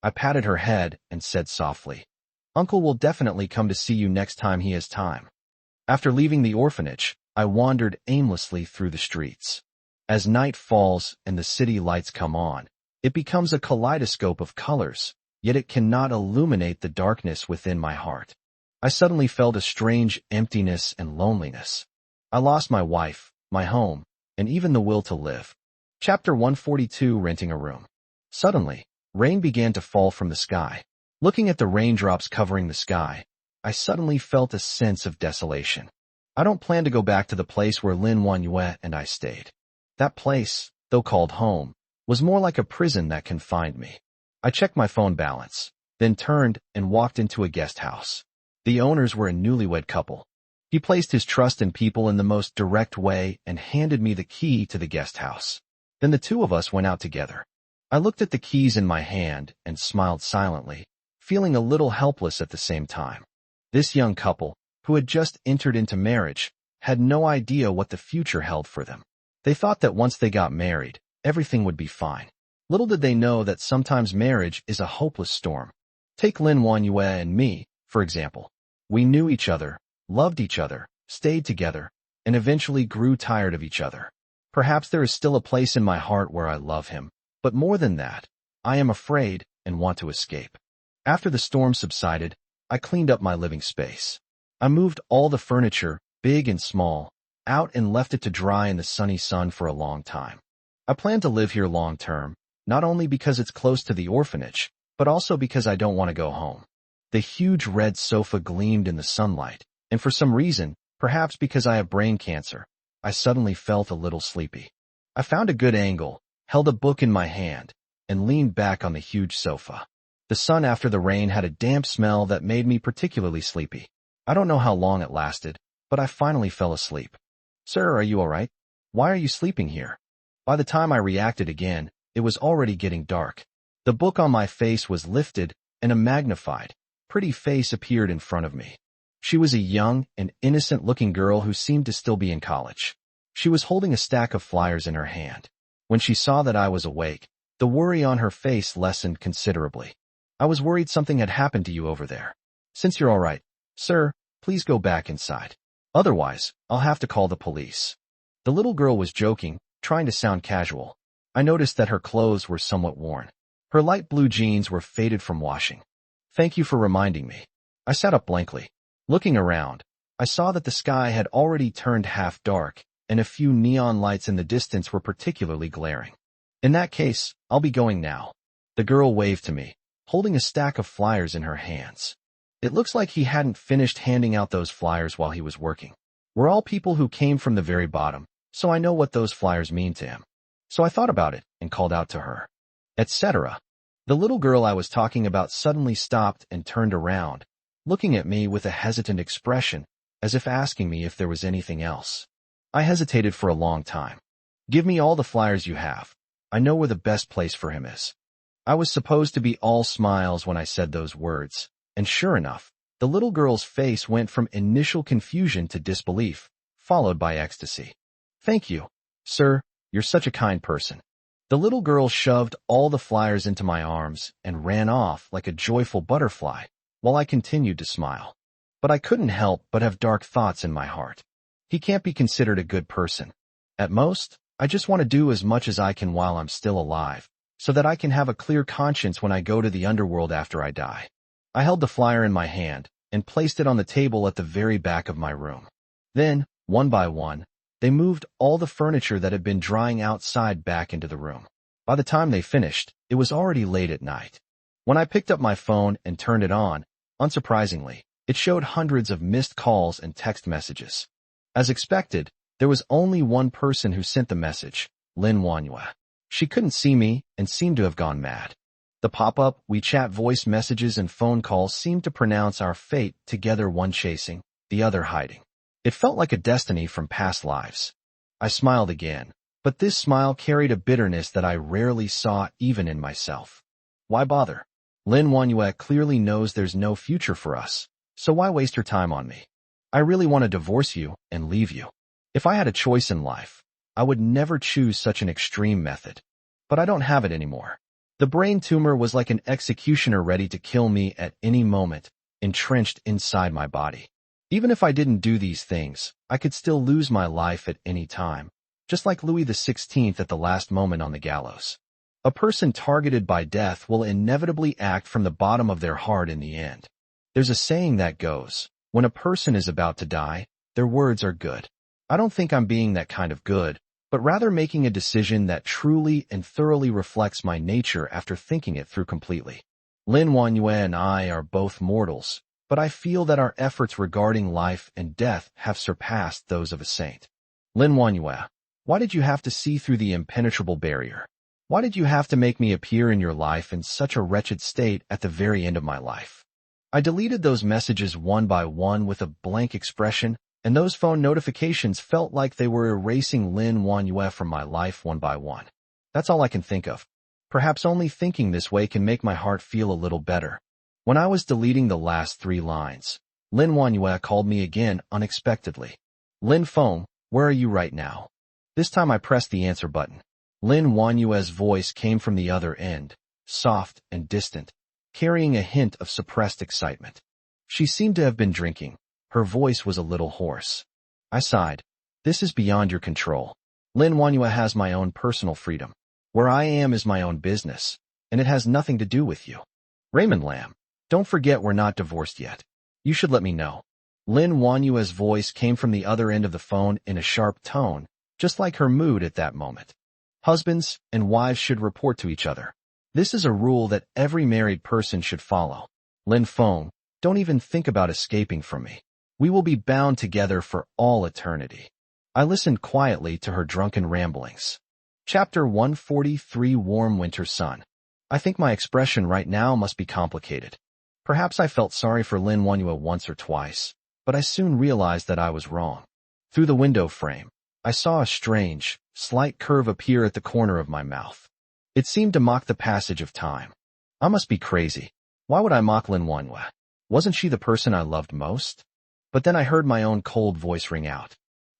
I patted her head and said softly, "Uncle will definitely come to see you next time he has time." After leaving the orphanage, I wandered aimlessly through the streets. As night falls and the city lights come on, it becomes a kaleidoscope of colors, yet it cannot illuminate the darkness within my heart. I suddenly felt a strange emptiness and loneliness. I lost my wife, my home, and even the will to live. Chapter 142, Renting a Room. Suddenly, rain began to fall from the sky. Looking at the raindrops covering the sky, I suddenly felt a sense of desolation. I don't plan to go back to the place where Lin Wanyue and I stayed. That place, though called home, was more like a prison that confined me. I checked my phone balance, then turned and walked into a guest house. The owners were a newlywed couple. He placed his trust in people in the most direct way and handed me the key to the guest house. Then the two of us went out together. I looked at the keys in my hand and smiled silently, feeling a little helpless at the same time. This young couple, who had just entered into marriage, had no idea what the future held for them. They thought that once they got married, everything would be fine. Little did they know that sometimes marriage is a hopeless storm. Take Lin Wanyue and me, for example. We knew each other, loved each other, stayed together, and eventually grew tired of each other. Perhaps there is still a place in my heart where I love him, but more than that, I am afraid and want to escape. After the storm subsided, I cleaned up my living space. I moved all the furniture, big and small, out and left it to dry in the sunny sun for a long time. I plan to live here long term, not only because it's close to the orphanage, but also because I don't want to go home. The huge red sofa gleamed in the sunlight, and for some reason, perhaps because I have brain cancer, I suddenly felt a little sleepy. I found a good angle, held a book in my hand, and leaned back on the huge sofa. The sun after the rain had a damp smell that made me particularly sleepy. I don't know how long it lasted, but I finally fell asleep. "Sir, are you all right? Why are you sleeping here?" By the time I reacted again, it was already getting dark. The book on my face was lifted, and a magnified, pretty face appeared in front of me. She was a young and innocent-looking girl who seemed to still be in college. She was holding a stack of flyers in her hand. When she saw that I was awake, the worry on her face lessened considerably. I was worried something had happened to you over there. Since you're all right, sir, please go back inside. Otherwise, I'll have to call the police. The little girl was joking, trying to sound casual. I noticed that her clothes were somewhat worn. Her light blue jeans were faded from washing. Thank you for reminding me. I sat up blankly. Looking around, I saw that the sky had already turned half dark, and a few neon lights in the distance were particularly glaring. In that case, I'll be going now. The girl waved to me, holding a stack of flyers in her hands. It looks like he hadn't finished handing out those flyers while he was working. We're all people who came from the very bottom, so I know what those flyers mean to him. So I thought about it and called out to her, etc. The little girl I was talking about suddenly stopped and turned around, looking at me with a hesitant expression, as if asking me if there was anything else. I hesitated for a long time. Give me all the flyers you have. I know where the best place for him is. I was supposed to be all smiles when I said those words, and sure enough, the little girl's face went from initial confusion to disbelief, followed by ecstasy. Thank you, sir, you're such a kind person. The little girl shoved all the flyers into my arms and ran off like a joyful butterfly, while I continued to smile. But I couldn't help but have dark thoughts in my heart. He can't be considered a good person. At most, I just want to do as much as I can while I'm still alive, so that I can have a clear conscience when I go to the underworld after I die. I held the flyer in my hand and placed it on the table at the very back of my room. Then, one by one, they moved all the furniture that had been drying outside back into the room. By the time they finished, it was already late at night. When I picked up my phone and turned it on, unsurprisingly, it showed hundreds of missed calls and text messages. As expected, there was only one person who sent the message, Lin Wanhua. She couldn't see me and seemed to have gone mad. The pop-up, WeChat voice messages and phone calls seemed to pronounce our fate, together one chasing, the other hiding. It felt like a destiny from past lives. I smiled again, but this smile carried a bitterness that I rarely saw even in myself. Why bother? Lin Wanhua clearly knows there's no future for us, so why waste her time on me? I really want to divorce you and leave you. If I had a choice in life, I would never choose such an extreme method. But I don't have it anymore. The brain tumor was like an executioner ready to kill me at any moment, entrenched inside my body. Even if I didn't do these things, I could still lose my life at any time, just like Louis XVI at the last moment on the gallows. A person targeted by death will inevitably act from the bottom of their heart in the end. There's a saying that goes, when a person is about to die, their words are good. I don't think I'm being that kind of good, but rather making a decision that truly and thoroughly reflects my nature after thinking it through completely. Lin Wanhua and I are both mortals, but I feel that our efforts regarding life and death have surpassed those of a saint. Lin Wanhua, why did you have to see through the impenetrable barrier? Why did you have to make me appear in your life in such a wretched state at the very end of my life? I deleted those messages one by one with a blank expression, and those phone notifications felt like they were erasing Lin Wanhua from my life one by one. That's all I can think of. Perhaps only thinking this way can make my heart feel a little better. When I was deleting the last 3 lines, Lin Wanhua called me again unexpectedly. Lin Feng, where are you right now? This time I pressed the answer button. Lin Wanhua's voice came from the other end, soft and distant, carrying a hint of suppressed excitement. She seemed to have been drinking. Her voice was a little hoarse. I sighed. This is beyond your control. Lin Wanhua has my own personal freedom. Where I am is my own business, and it has nothing to do with you. Raymond Lam, don't forget we're not divorced yet. You should let me know. Lin Wanhua's voice came from the other end of the phone in a sharp tone, just like her mood at that moment. Husbands and wives should report to each other. This is a rule that every married person should follow. Lin Feng, don't even think about escaping from me. We will be bound together for all eternity. I listened quietly to her drunken ramblings. Chapter 143 Warm Winter Sun. I think my expression right now must be complicated. Perhaps I felt sorry for Lin Wanhua once or twice, but I soon realized that I was wrong. Through the window frame, I saw a strange, slight curve appear at the corner of my mouth. It seemed to mock the passage of time. I must be crazy. Why would I mock Lin Wanhua? Wasn't she the person I loved most? But then I heard my own cold voice ring out.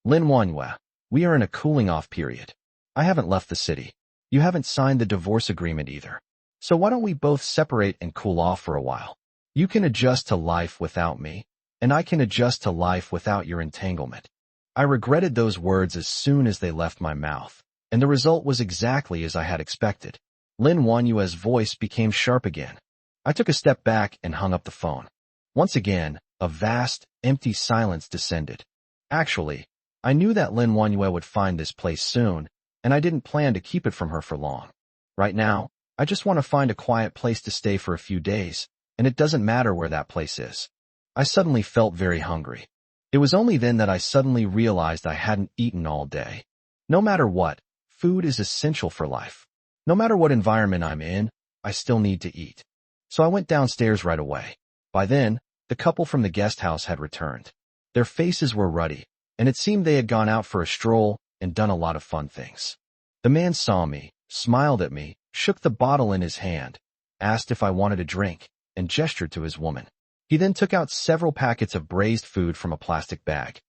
Lin Wanhua, we are in a cooling-off period. I haven't left the city. You haven't signed the divorce agreement either. So why don't we both separate and cool off for a while? You can adjust to life without me, and I can adjust to life without your entanglement. I regretted those words as soon as they left my mouth, and the result was exactly as I had expected. Lin Wanyue's voice became sharp again. I took a step back and hung up the phone. Once again, a vast, empty silence descended. Actually, I knew that Lin Wanyue would find this place soon, and I didn't plan to keep it from her for long. Right now, I just want to find a quiet place to stay for a few days, and it doesn't matter where that place is. I suddenly felt very hungry. It was only then that I suddenly realized I hadn't eaten all day. No matter what, food is essential for life. No matter what environment I'm in, I still need to eat. So I went downstairs right away. By then, the couple from the guest house had returned. Their faces were ruddy, and it seemed they had gone out for a stroll and done a lot of fun things. The man saw me, smiled at me, shook the bottle in his hand, asked if I wanted a drink, and gestured to his woman. He then took out several packets of braised food from a plastic bag.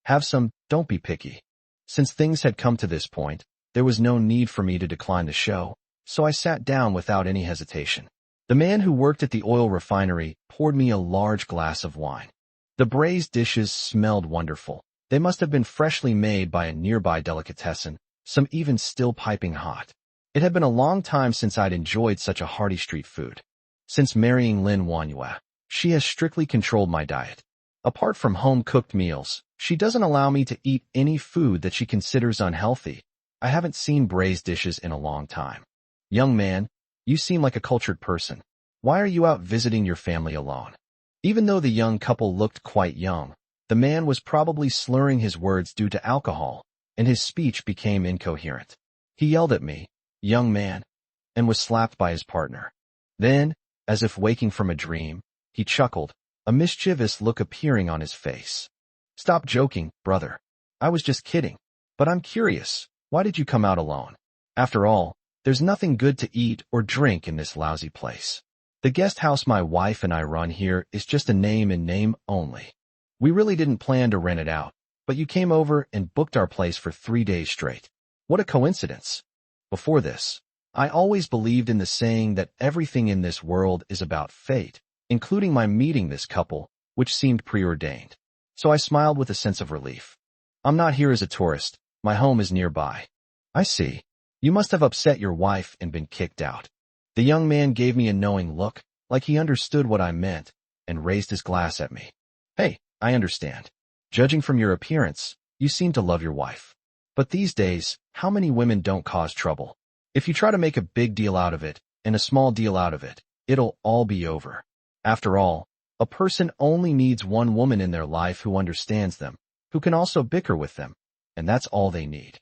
Have some, don't be picky. Since things had come to this point, there was no need for me to decline the show, so I sat down without any hesitation. The man who worked at the oil refinery poured me a large glass of wine. The braised dishes smelled wonderful. They must have been freshly made by a nearby delicatessen, some even still piping hot. It had been a long time since I'd enjoyed such a hearty street food. Since marrying Lin Wanyue, she has strictly controlled my diet. Apart from home-cooked meals, she doesn't allow me to eat any food that she considers unhealthy. I haven't seen braised dishes in a long time. Young man, you seem like a cultured person. Why are you out visiting your family alone? Even though the young couple looked quite young, the man was probably slurring his words due to alcohol, and his speech became incoherent. He yelled at me, "Young man," and was slapped by his partner. Then, as if waking from a dream, he chuckled, a mischievous look appearing on his face. "Stop joking, brother. I was just kidding. But I'm curious, why did you come out alone? After all, there's nothing good to eat or drink in this lousy place. The guest house my wife and I run here is just a name and name only. We really didn't plan to rent it out, but you came over and booked our place for 3 days straight. What a coincidence." Before this, I always believed in the saying that everything in this world is about fate, including my meeting this couple, which seemed preordained. So I smiled with a sense of relief. "I'm not here as a tourist. My home is nearby." "I see. You must have upset your wife and been kicked out." The young man gave me a knowing look, like he understood what I meant, and raised his glass at me. "Hey, I understand. Judging from your appearance, you seem to love your wife. But these days, how many women don't cause trouble? If you try to make a big deal out of it, and a small deal out of it, it'll all be over. After all, a person only needs one woman in their life who understands them, who can also bicker with them, and that's all they need.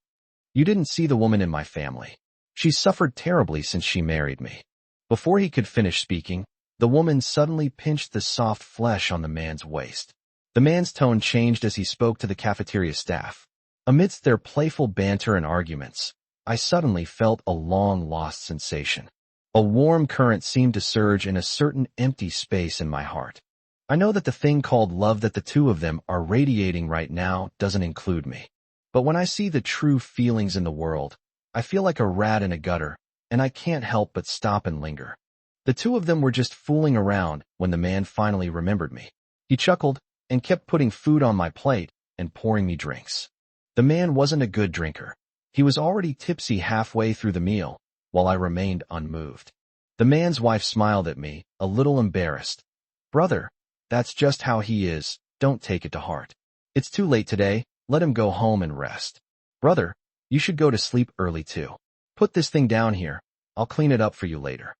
You didn't see the woman in my family. She suffered terribly since she married me." Before he could finish speaking, the woman suddenly pinched the soft flesh on the man's waist. The man's tone changed as he spoke to the cafeteria staff. Amidst their playful banter and arguments, I suddenly felt a long-lost sensation. A warm current seemed to surge in a certain empty space in my heart. I know that the thing called love that the two of them are radiating right now doesn't include me. But when I see the true feelings in the world, I feel like a rat in a gutter, and I can't help but stop and linger. The two of them were just fooling around when the man finally remembered me. He chuckled and kept putting food on my plate and pouring me drinks. The man wasn't a good drinker. He was already tipsy halfway through the meal, while I remained unmoved. The man's wife smiled at me, a little embarrassed. "Brother, that's just how he is. Don't take it to heart. It's too late today. Let him go home and rest. Brother, you should go to sleep early too. Put this thing down here. I'll clean it up for you later."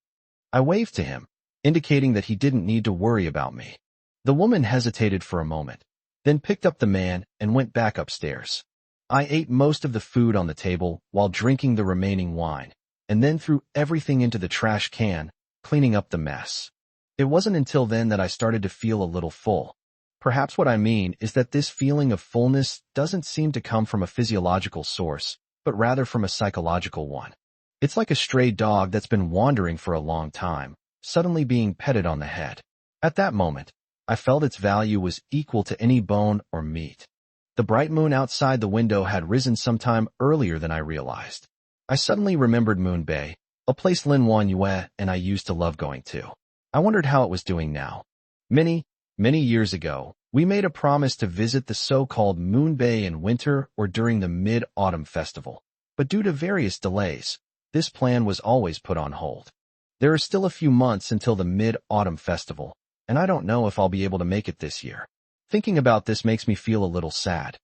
I waved to him, indicating that he didn't need to worry about me. The woman hesitated for a moment, then picked up the man and went back upstairs. I ate most of the food on the table while drinking the remaining wine, and then threw everything into the trash can, cleaning up the mess. It wasn't until then that I started to feel a little full. Perhaps what I mean is that this feeling of fullness doesn't seem to come from a physiological source, but rather from a psychological one. It's like a stray dog that's been wandering for a long time, suddenly being petted on the head. At that moment, I felt its value was equal to any bone or meat. The bright moon outside the window had risen sometime earlier than I realized. I suddenly remembered Moon Bay, a place Lin Wanyue and I used to love going to. I wondered how it was doing now. Many, many years ago, we made a promise to visit the so-called Moon Bay in winter or during the Mid-Autumn Festival. But due to various delays, this plan was always put on hold. There are still a few months until the Mid-Autumn Festival, and I don't know if I'll be able to make it this year. Thinking about this makes me feel a little sad.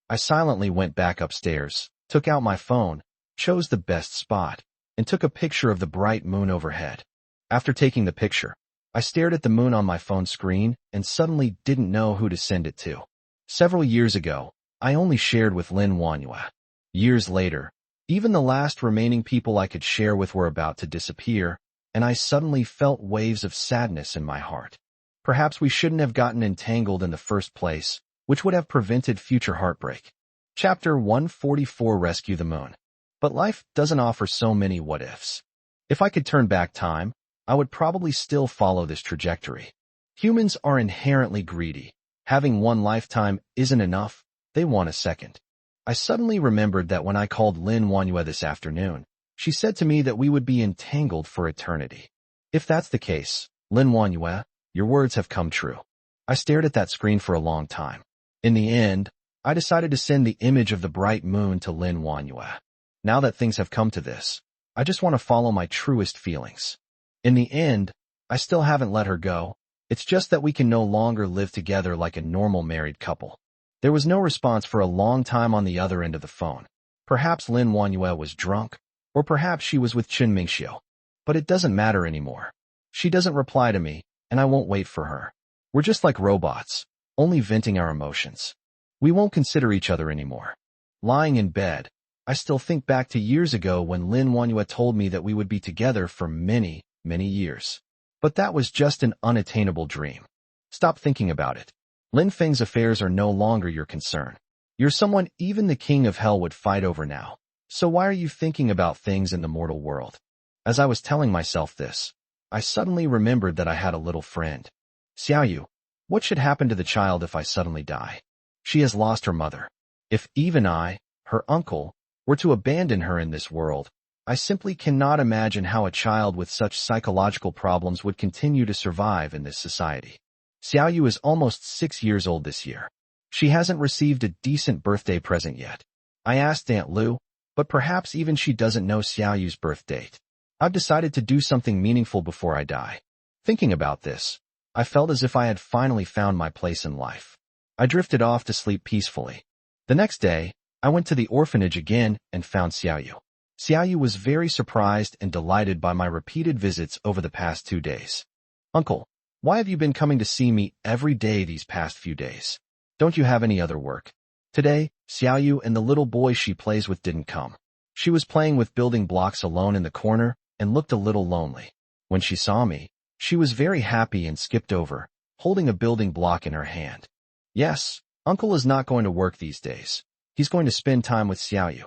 I silently went back upstairs, took out my phone, chose the best spot, and took a picture of the bright moon overhead. After taking the picture, I stared at the moon on my phone screen and suddenly didn't know who to send it to. Several years ago, I only shared with Lin Wanyue. Years later, even the last remaining people I could share with were about to disappear, and I suddenly felt waves of sadness in my heart. Perhaps we shouldn't have gotten entangled in the first place, which would have prevented future heartbreak. Chapter 144 Rescue the Moon. But life doesn't offer so many what-ifs. If I could turn back time, I would probably still follow this trajectory. Humans are inherently greedy. Having one lifetime isn't enough, they want a second. I suddenly remembered that when I called Lin Wanyue this afternoon, she said to me that we would be entangled for eternity. If that's the case, Lin Wanyue, your words have come true. I stared at that screen for a long time. In the end, I decided to send the image of the bright moon to Lin Wanyue. Now that things have come to this, I just want to follow my truest feelings. In the end, I still haven't let her go. It's just that we can no longer live together like a normal married couple. There was no response for a long time on the other end of the phone. Perhaps Lin Wanyue was drunk, or perhaps she was with Chen Mingxiu. But it doesn't matter anymore. She doesn't reply to me, and I won't wait for her. We're just like robots, only venting our emotions. We won't consider each other anymore. Lying in bed, I still think back to years ago when Lin Wanyue told me that we would be together for many, many years. But that was just an unattainable dream. Stop thinking about it. Lin Feng's affairs are no longer your concern. You're someone even the king of hell would fight over now. So why are you thinking about things in the mortal world? As I was telling myself this, I suddenly remembered that I had a little friend. Xiaoyu, what should happen to the child if I suddenly die? She has lost her mother. If even I, her uncle, were to abandon her in this world, I simply cannot imagine how a child with such psychological problems would continue to survive in this society. Xiaoyu is almost 6 years old this year. She hasn't received a decent birthday present yet. I asked Aunt Lu, but perhaps even she doesn't know Xiaoyu's birth date. I've decided to do something meaningful before I die. Thinking about this, I felt as if I had finally found my place in life. I drifted off to sleep peacefully. The next day, I went to the orphanage again and found Xiaoyu. Xiaoyu was very surprised and delighted by my repeated visits over the past 2 days. Uncle, why have you been coming to see me every day these past few days? Don't you have any other work? Today, Xiaoyu and the little boy she plays with didn't come. She was playing with building blocks alone in the corner and looked a little lonely. When she saw me, she was very happy and skipped over, holding a building block in her hand. Yes, Uncle is not going to work these days. He's going to spend time with Xiaoyu.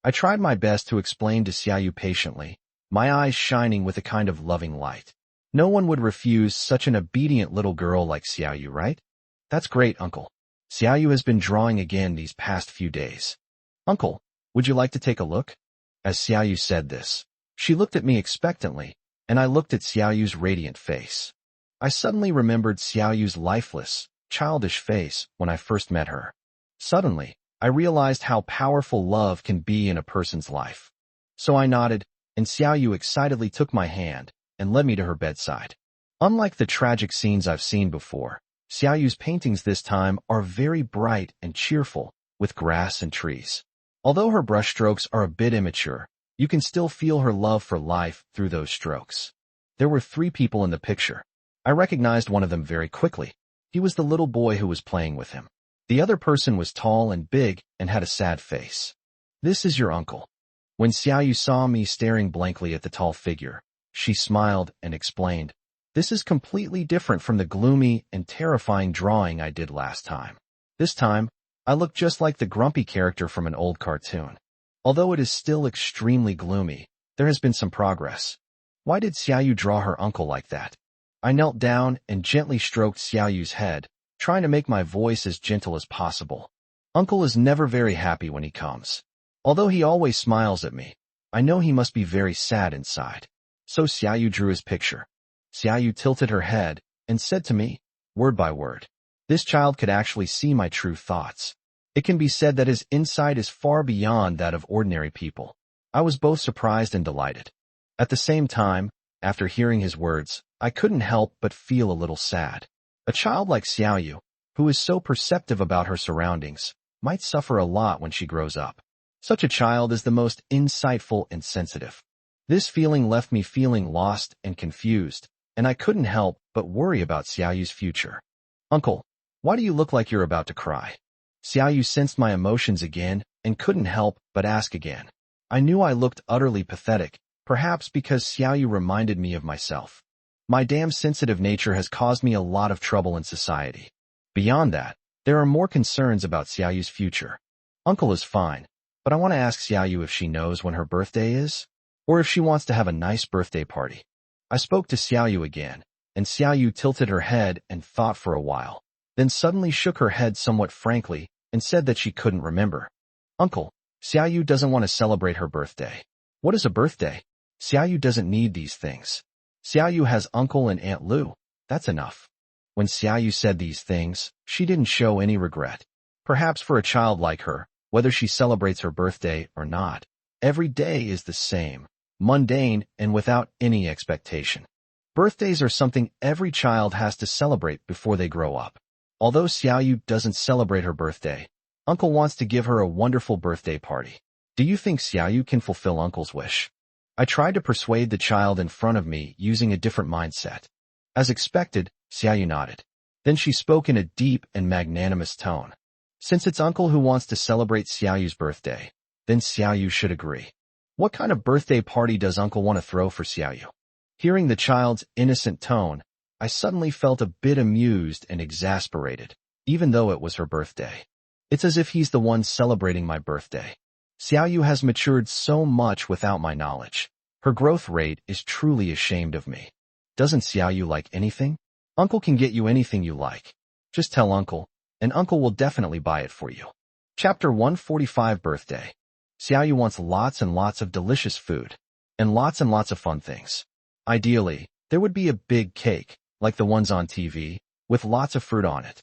I tried my best to explain to Xiaoyu patiently, my eyes shining with a kind of loving light. No one would refuse such an obedient little girl like Xiaoyu, right? That's great, Uncle. Xiaoyu has been drawing again these past few days. Uncle, would you like to take a look? As Xiaoyu said this, she looked at me expectantly, and I looked at Xiaoyu's radiant face. I suddenly remembered Xiaoyu's lifeless, childish face when I first met her. Suddenly, I realized how powerful love can be in a person's life. So I nodded, and Xiaoyu excitedly took my hand and led me to her bedside. Unlike the tragic scenes I've seen before, Xiaoyu's paintings this time are very bright and cheerful, with grass and trees. Although her brushstrokes are a bit immature, you can still feel her love for life through those strokes. There were 3 people in the picture. I recognized one of them very quickly. He was the little boy who was playing with him. The other person was tall and big and had a sad face. This is your uncle. When Xiaoyu saw me staring blankly at the tall figure, she smiled and explained, this is completely different from the gloomy and terrifying drawing I did last time. This time, I look just like the grumpy character from an old cartoon. Although it is still extremely gloomy, there has been some progress. Why did Xiaoyu draw her uncle like that? I knelt down and gently stroked Xiaoyu's head, trying to make my voice as gentle as possible. Uncle is never very happy when he comes. Although he always smiles at me, I know he must be very sad inside. So Xiaoyu drew his picture. Xiaoyu tilted her head and said to me, word by word, this child could actually see my true thoughts. It can be said that his insight is far beyond that of ordinary people. I was both surprised and delighted. At the same time, after hearing his words, I couldn't help but feel a little sad. A child like Xiaoyu, who is so perceptive about her surroundings, might suffer a lot when she grows up. Such a child is the most insightful and sensitive. This feeling left me feeling lost and confused, and I couldn't help but worry about Xiaoyu's future. Uncle, why do you look like you're about to cry? Xiaoyu sensed my emotions again and couldn't help but ask again. I knew I looked utterly pathetic, perhaps because Xiaoyu reminded me of myself. My damn sensitive nature has caused me a lot of trouble in society. Beyond that, there are more concerns about Xiaoyu's future. Uncle is fine, but I want to ask Xiaoyu if she knows when her birthday is, or if she wants to have a nice birthday party. I spoke to Xiaoyu again, and Xiaoyu tilted her head and thought for a while, then suddenly shook her head somewhat frankly and said that she couldn't remember. Uncle, Xiaoyu doesn't want to celebrate her birthday. What is a birthday? Xiaoyu doesn't need these things. Xiaoyu has Uncle and Aunt Lu. That's enough. When Xiaoyu said these things, she didn't show any regret. Perhaps for a child like her, whether she celebrates her birthday or not, every day is the same, mundane and without any expectation. Birthdays are something every child has to celebrate before they grow up. Although Xiaoyu doesn't celebrate her birthday, Uncle wants to give her a wonderful birthday party. Do you think Xiaoyu can fulfill Uncle's wish? I tried to persuade the child in front of me using a different mindset. As expected, Xiaoyu nodded. Then she spoke in a deep and magnanimous tone. Since it's Uncle who wants to celebrate Xiaoyu's birthday, then Xiaoyu should agree. What kind of birthday party does Uncle want to throw for Xiaoyu? Hearing the child's innocent tone, I suddenly felt a bit amused and exasperated, even though it was her birthday. It's as if he's the one celebrating my birthday. Xiaoyu has matured so much without my knowledge. Her growth rate is truly ashamed of me. Doesn't Xiaoyu like anything? Uncle can get you anything you like. Just tell Uncle, and Uncle will definitely buy it for you. Chapter 145 Birthday. Xiaoyu wants lots and lots of delicious food, and lots of fun things. Ideally, there would be a big cake, like the ones on TV, with lots of fruit on it.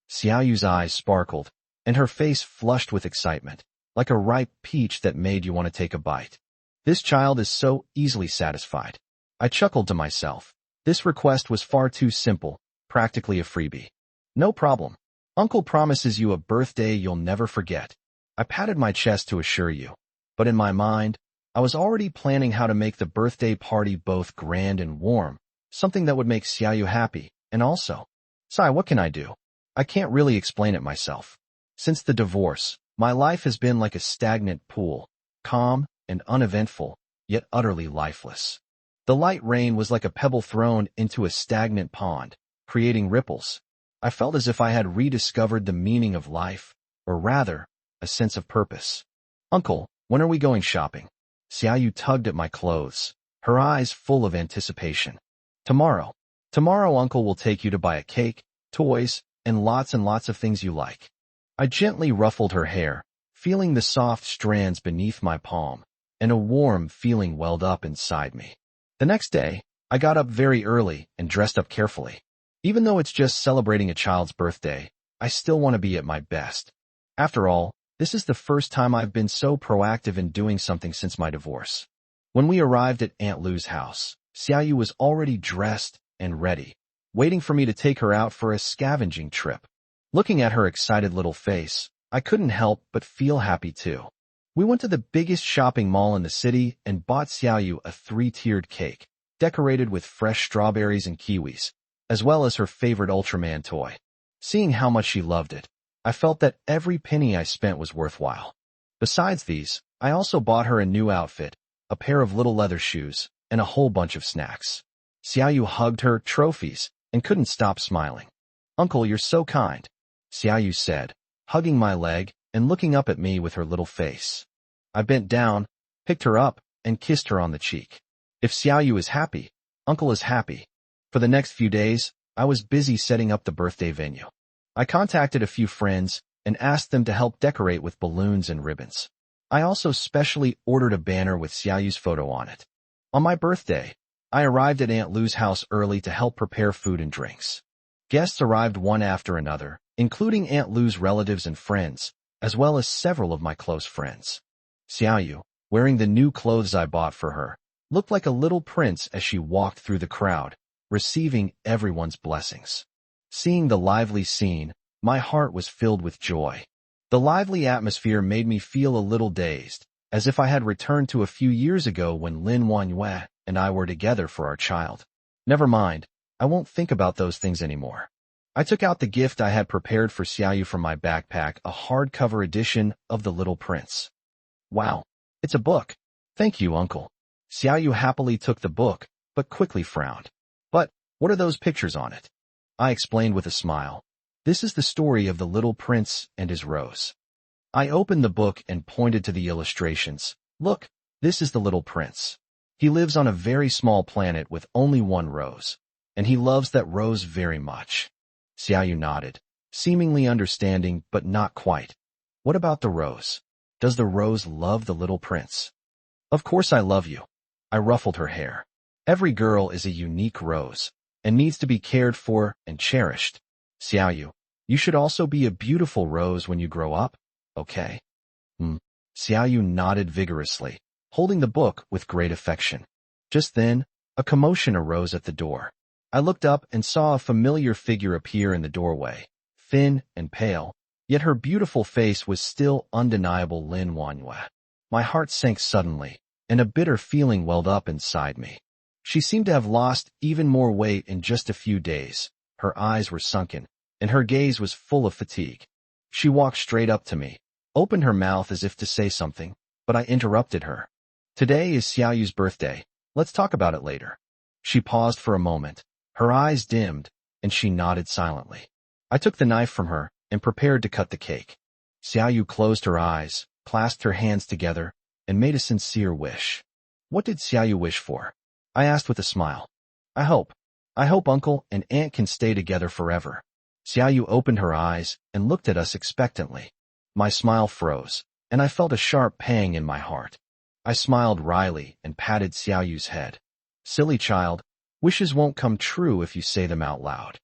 Xiaoyu's eyes sparkled, and her face flushed with excitement, like a ripe peach that made you want to take a bite. This child is so easily satisfied. I chuckled to myself. This request was far too simple, practically a freebie. No problem. Uncle promises you a birthday you'll never forget. I patted my chest to assure you. But in my mind, I was already planning how to make the birthday party both grand and warm, something that would make Xiaoyu happy, and also, Sai, what can I do? I can't really explain it myself. Since the divorce, my life has been like a stagnant pool, calm and uneventful, yet utterly lifeless. The light rain was like a pebble thrown into a stagnant pond, creating ripples. I felt as if I had rediscovered the meaning of life, or rather, a sense of purpose. Uncle, when are we going shopping? Xiaoyu tugged at my clothes, her eyes full of anticipation. Tomorrow. Tomorrow Uncle will take you to buy a cake, toys, and lots of things you like. I gently ruffled her hair, feeling the soft strands beneath my palm, and a warm feeling welled up inside me. The next day, I got up very early and dressed up carefully. Even though it's just celebrating a child's birthday, I still want to be at my best. After all, this is the first time I've been so proactive in doing something since my divorce. When we arrived at Aunt Lu's house, Xiaoyu was already dressed and ready, waiting for me to take her out for a scavenging trip. Looking at her excited little face, I couldn't help but feel happy too. We went to the biggest shopping mall in the city and bought Xiaoyu a 3-tiered cake, decorated with fresh strawberries and kiwis, as well as her favorite Ultraman toy. Seeing how much she loved it, I felt that every penny I spent was worthwhile. Besides these, I also bought her a new outfit, a pair of little leather shoes, and a whole bunch of snacks. Xiaoyu hugged her trophies and couldn't stop smiling. Uncle, you're so kind, Xiaoyu said, hugging my leg and looking up at me with her little face. I bent down, picked her up, and kissed her on the cheek. If Xiaoyu is happy, Uncle is happy. For the next few days, I was busy setting up the birthday venue. I contacted a few friends and asked them to help decorate with balloons and ribbons. I also specially ordered a banner with Xiaoyu's photo on it. On my birthday, I arrived at Aunt Lu's house early to help prepare food and drinks. Guests arrived one after another, including Aunt Lu's relatives and friends, as well as several of my close friends. Xiaoyu, wearing the new clothes I bought for her, looked like a little prince as she walked through the crowd, receiving everyone's blessings. Seeing the lively scene, my heart was filled with joy. The lively atmosphere made me feel a little dazed, as if I had returned to a few years ago when Lin Wanyue and I were together for our child. Never mind, I won't think about those things anymore. I took out the gift I had prepared for Xiaoyu from my backpack, a hardcover edition of The Little Prince. Wow, it's a book. Thank you, Uncle. Xiaoyu happily took the book, but quickly frowned. But what are those pictures on it? I explained with a smile. This is the story of the little prince and his rose. I opened the book and pointed to the illustrations. Look, this is the little prince. He lives on a very small planet with only one rose, and he loves that rose very much. Xiaoyu nodded, seemingly understanding but not quite. What about the rose? Does the rose love the little prince? Of course I love you. I ruffled her hair. Every girl is a unique rose, and needs to be cared for and cherished. Xiaoyu, you should also be a beautiful rose when you grow up, okay? Xiaoyu nodded vigorously, holding the book with great affection. Just then, a commotion arose at the door. I looked up and saw a familiar figure appear in the doorway, thin and pale, yet her beautiful face was still undeniable Lin Wanyue. My heart sank suddenly, and a bitter feeling welled up inside me. She seemed to have lost even more weight in just a few days. Her eyes were sunken, and her gaze was full of fatigue. She walked straight up to me, opened her mouth as if to say something, but I interrupted her. Today is Xiaoyu's birthday. Let's talk about it later. She paused for a moment. Her eyes dimmed, and she nodded silently. I took the knife from her and prepared to cut the cake. Xiaoyu closed her eyes, clasped her hands together, and made a sincere wish. What did Xiaoyu wish for? I asked with a smile. I hope Uncle and Aunt can stay together forever. Xiaoyu opened her eyes and looked at us expectantly. My smile froze, and I felt a sharp pang in my heart. I smiled wryly and patted Xiaoyu's head. Silly child, wishes won't come true if you say them out loud.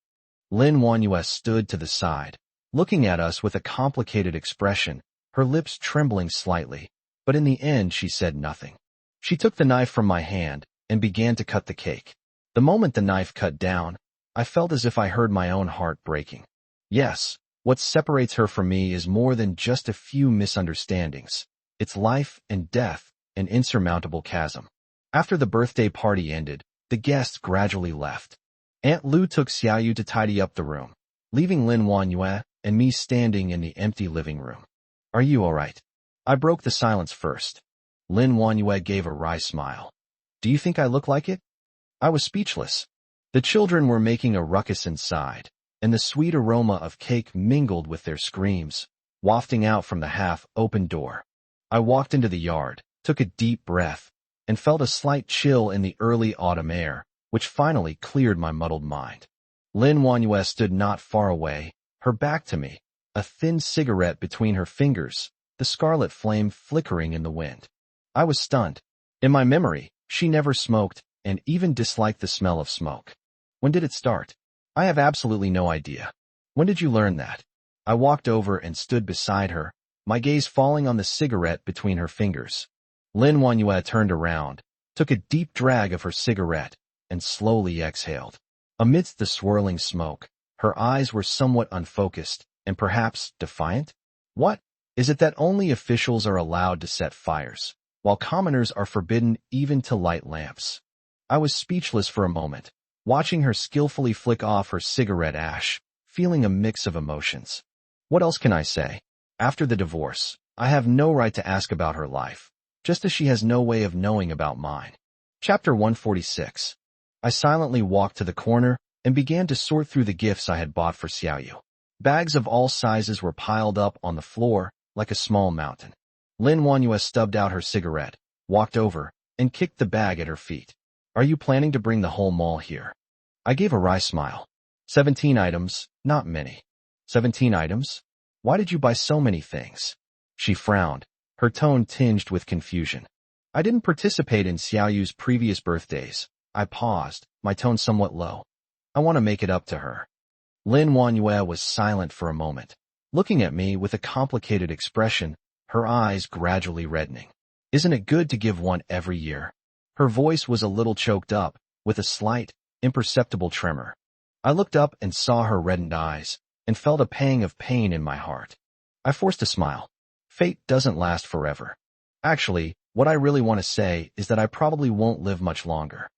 Lin Wanyue stood to the side, looking at us with a complicated expression, her lips trembling slightly, but in the end she said nothing. She took the knife from my hand and began to cut the cake. The moment the knife cut down, I felt as if I heard my own heart breaking. Yes, what separates her from me is more than just a few misunderstandings. It's life and death, an insurmountable chasm. After the birthday party ended, the guests gradually left. Aunt Lu took Xiaoyu to tidy up the room, leaving Lin Wanyue and me standing in the empty living room. Are you all right? I broke the silence first. Lin Wanyue gave a wry smile. Do you think I look like it? I was speechless. The children were making a ruckus inside, and the sweet aroma of cake mingled with their screams, wafting out from the half-open door. I walked into the yard, took a deep breath, and felt a slight chill in the early autumn air, which finally cleared my muddled mind. Lin Wanyue stood not far away, her back to me, a thin cigarette between her fingers, the scarlet flame flickering in the wind. I was stunned. In my memory, she never smoked, and even disliked the smell of smoke. When did it start? I have absolutely no idea. When did you learn that? I walked over and stood beside her, my gaze falling on the cigarette between her fingers. Lin Wanyue turned around, took a deep drag of her cigarette, and slowly exhaled. Amidst the swirling smoke, her eyes were somewhat unfocused, and perhaps defiant? What? Is it that only officials are allowed to set fires, while commoners are forbidden even to light lamps? I was speechless for a moment, watching her skillfully flick off her cigarette ash, feeling a mix of emotions. What else can I say? After the divorce, I have no right to ask about her life, just as she has no way of knowing about mine. Chapter 146. I silently walked to the corner and began to sort through the gifts I had bought for Xiaoyu. Bags of all sizes were piled up on the floor like a small mountain. Lin Wanyue stubbed out her cigarette, walked over, and kicked the bag at her feet. Are you planning to bring the whole mall here? I gave a wry smile. 17 items, not many. 17 items? Why did you buy so many things? She frowned, her tone tinged with confusion. I didn't participate in Xiaoyu's previous birthdays. I paused, my tone somewhat low. I want to make it up to her. Lin Wanyue was silent for a moment, looking at me with a complicated expression, her eyes gradually reddening. Isn't it good to give one every year? Her voice was a little choked up, with a slight, imperceptible tremor. I looked up and saw her reddened eyes, and felt a pang of pain in my heart. I forced a smile. Fate doesn't last forever. Actually, what I really want to say is that I probably won't live much longer.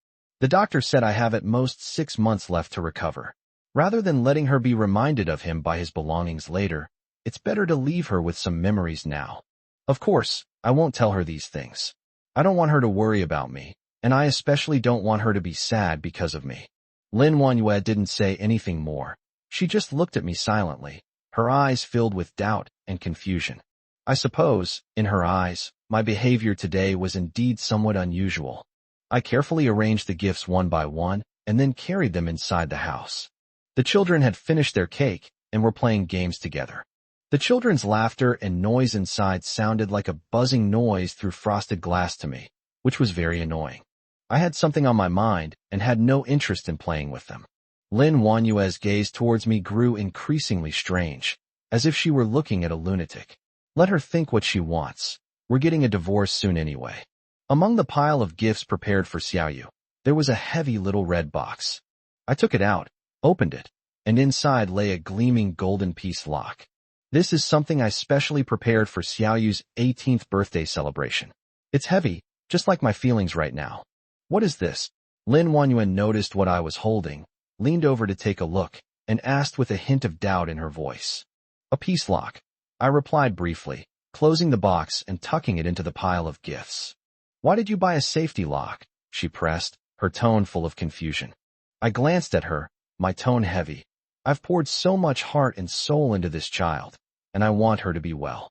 The doctor said I have at most 6 months left to recover. Rather than letting her be reminded of him by his belongings later, it's better to leave her with some memories now. Of course, I won't tell her these things. I don't want her to worry about me, and I especially don't want her to be sad because of me. Lin Wanyue didn't say anything more. She just looked at me silently, her eyes filled with doubt and confusion. I suppose, in her eyes, my behavior today was indeed somewhat unusual. I carefully arranged the gifts one by one, and then carried them inside the house. The children had finished their cake, and were playing games together. The children's laughter and noise inside sounded like a buzzing noise through frosted glass to me, which was very annoying. I had something on my mind, and had no interest in playing with them. Lin Wanyue's gaze towards me grew increasingly strange, as if she were looking at a lunatic. Let her think what she wants. We're getting a divorce soon anyway. Among the pile of gifts prepared for Xiaoyu, there was a heavy little red box. I took it out, opened it, and inside lay a gleaming golden piece lock. This is something I specially prepared for Xiaoyu's 18th birthday celebration. It's heavy, just like my feelings right now. What is this? Lin Wanyue noticed what I was holding, leaned over to take a look, and asked with a hint of doubt in her voice. A peace lock. I replied briefly, closing the box and tucking it into the pile of gifts. Why did you buy a safety lock? She pressed, her tone full of confusion. I glanced at her, my tone heavy. I've poured so much heart and soul into this child, and I want her to be well.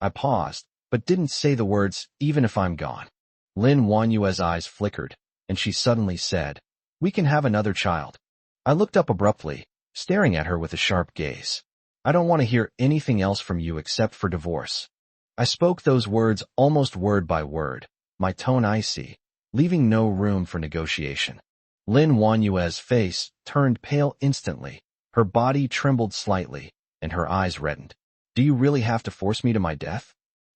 I paused, but didn't say the words, even if I'm gone. Lin Wanyue's eyes flickered, and she suddenly said, "We can have another child." I looked up abruptly, staring at her with a sharp gaze. I don't want to hear anything else from you except for divorce. I spoke those words almost word by word, my tone icy, leaving no room for negotiation. Lin Wanyue's face turned pale instantly, her body trembled slightly, and her eyes reddened. Do you really have to force me to my death?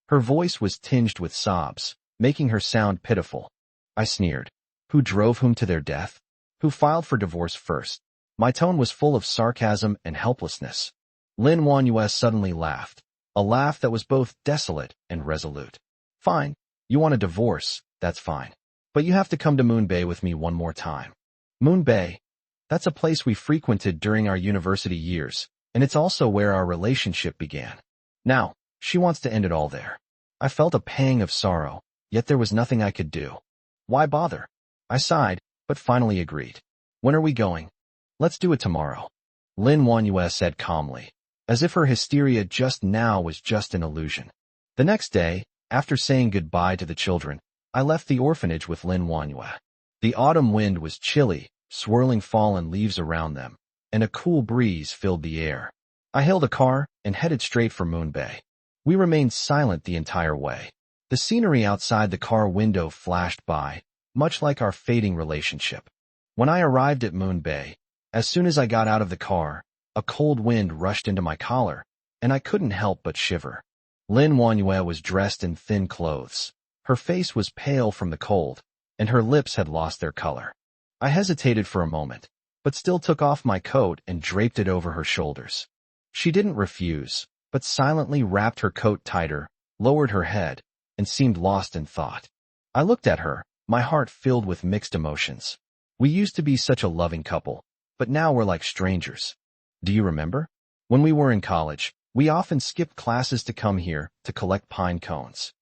Her voice was tinged with sobs, making her sound pitiful. I sneered. Who drove whom to their death? Who filed for divorce first? My tone was full of sarcasm and helplessness. Lin Wanyue suddenly laughed, a laugh that was both desolate and resolute. Fine, you want a divorce, that's fine. But you have to come to Moon Bay with me one more time. Moon Bay? That's a place we frequented during our university years, and it's also where our relationship began. Now, she wants to end it all there. I felt a pang of sorrow, yet there was nothing I could do. Why bother? I sighed, but finally agreed. When are we going? Let's do it tomorrow. Lin Wanyue said calmly, as if her hysteria just now was just an illusion. The next day, after saying goodbye to the children, I left the orphanage with Lin Wanyue. The autumn wind was chilly, swirling fallen leaves around them, and a cool breeze filled the air. I hailed a car and headed straight for Moon Bay. We remained silent the entire way. The scenery outside the car window flashed by, much like our fading relationship. When I arrived at Moon Bay, as soon as I got out of the car, a cold wind rushed into my collar, and I couldn't help but shiver. Lin Wanyue was dressed in thin clothes. Her face was pale from the cold, and her lips had lost their color. I hesitated for a moment, but still took off my coat and draped it over her shoulders. She didn't refuse, but silently wrapped her coat tighter, lowered her head, and seemed lost in thought. I looked at her, my heart filled with mixed emotions. We used to be such a loving couple, but now we're like strangers. Do you remember? When we were in college, we often skipped classes to come here to collect pine cones.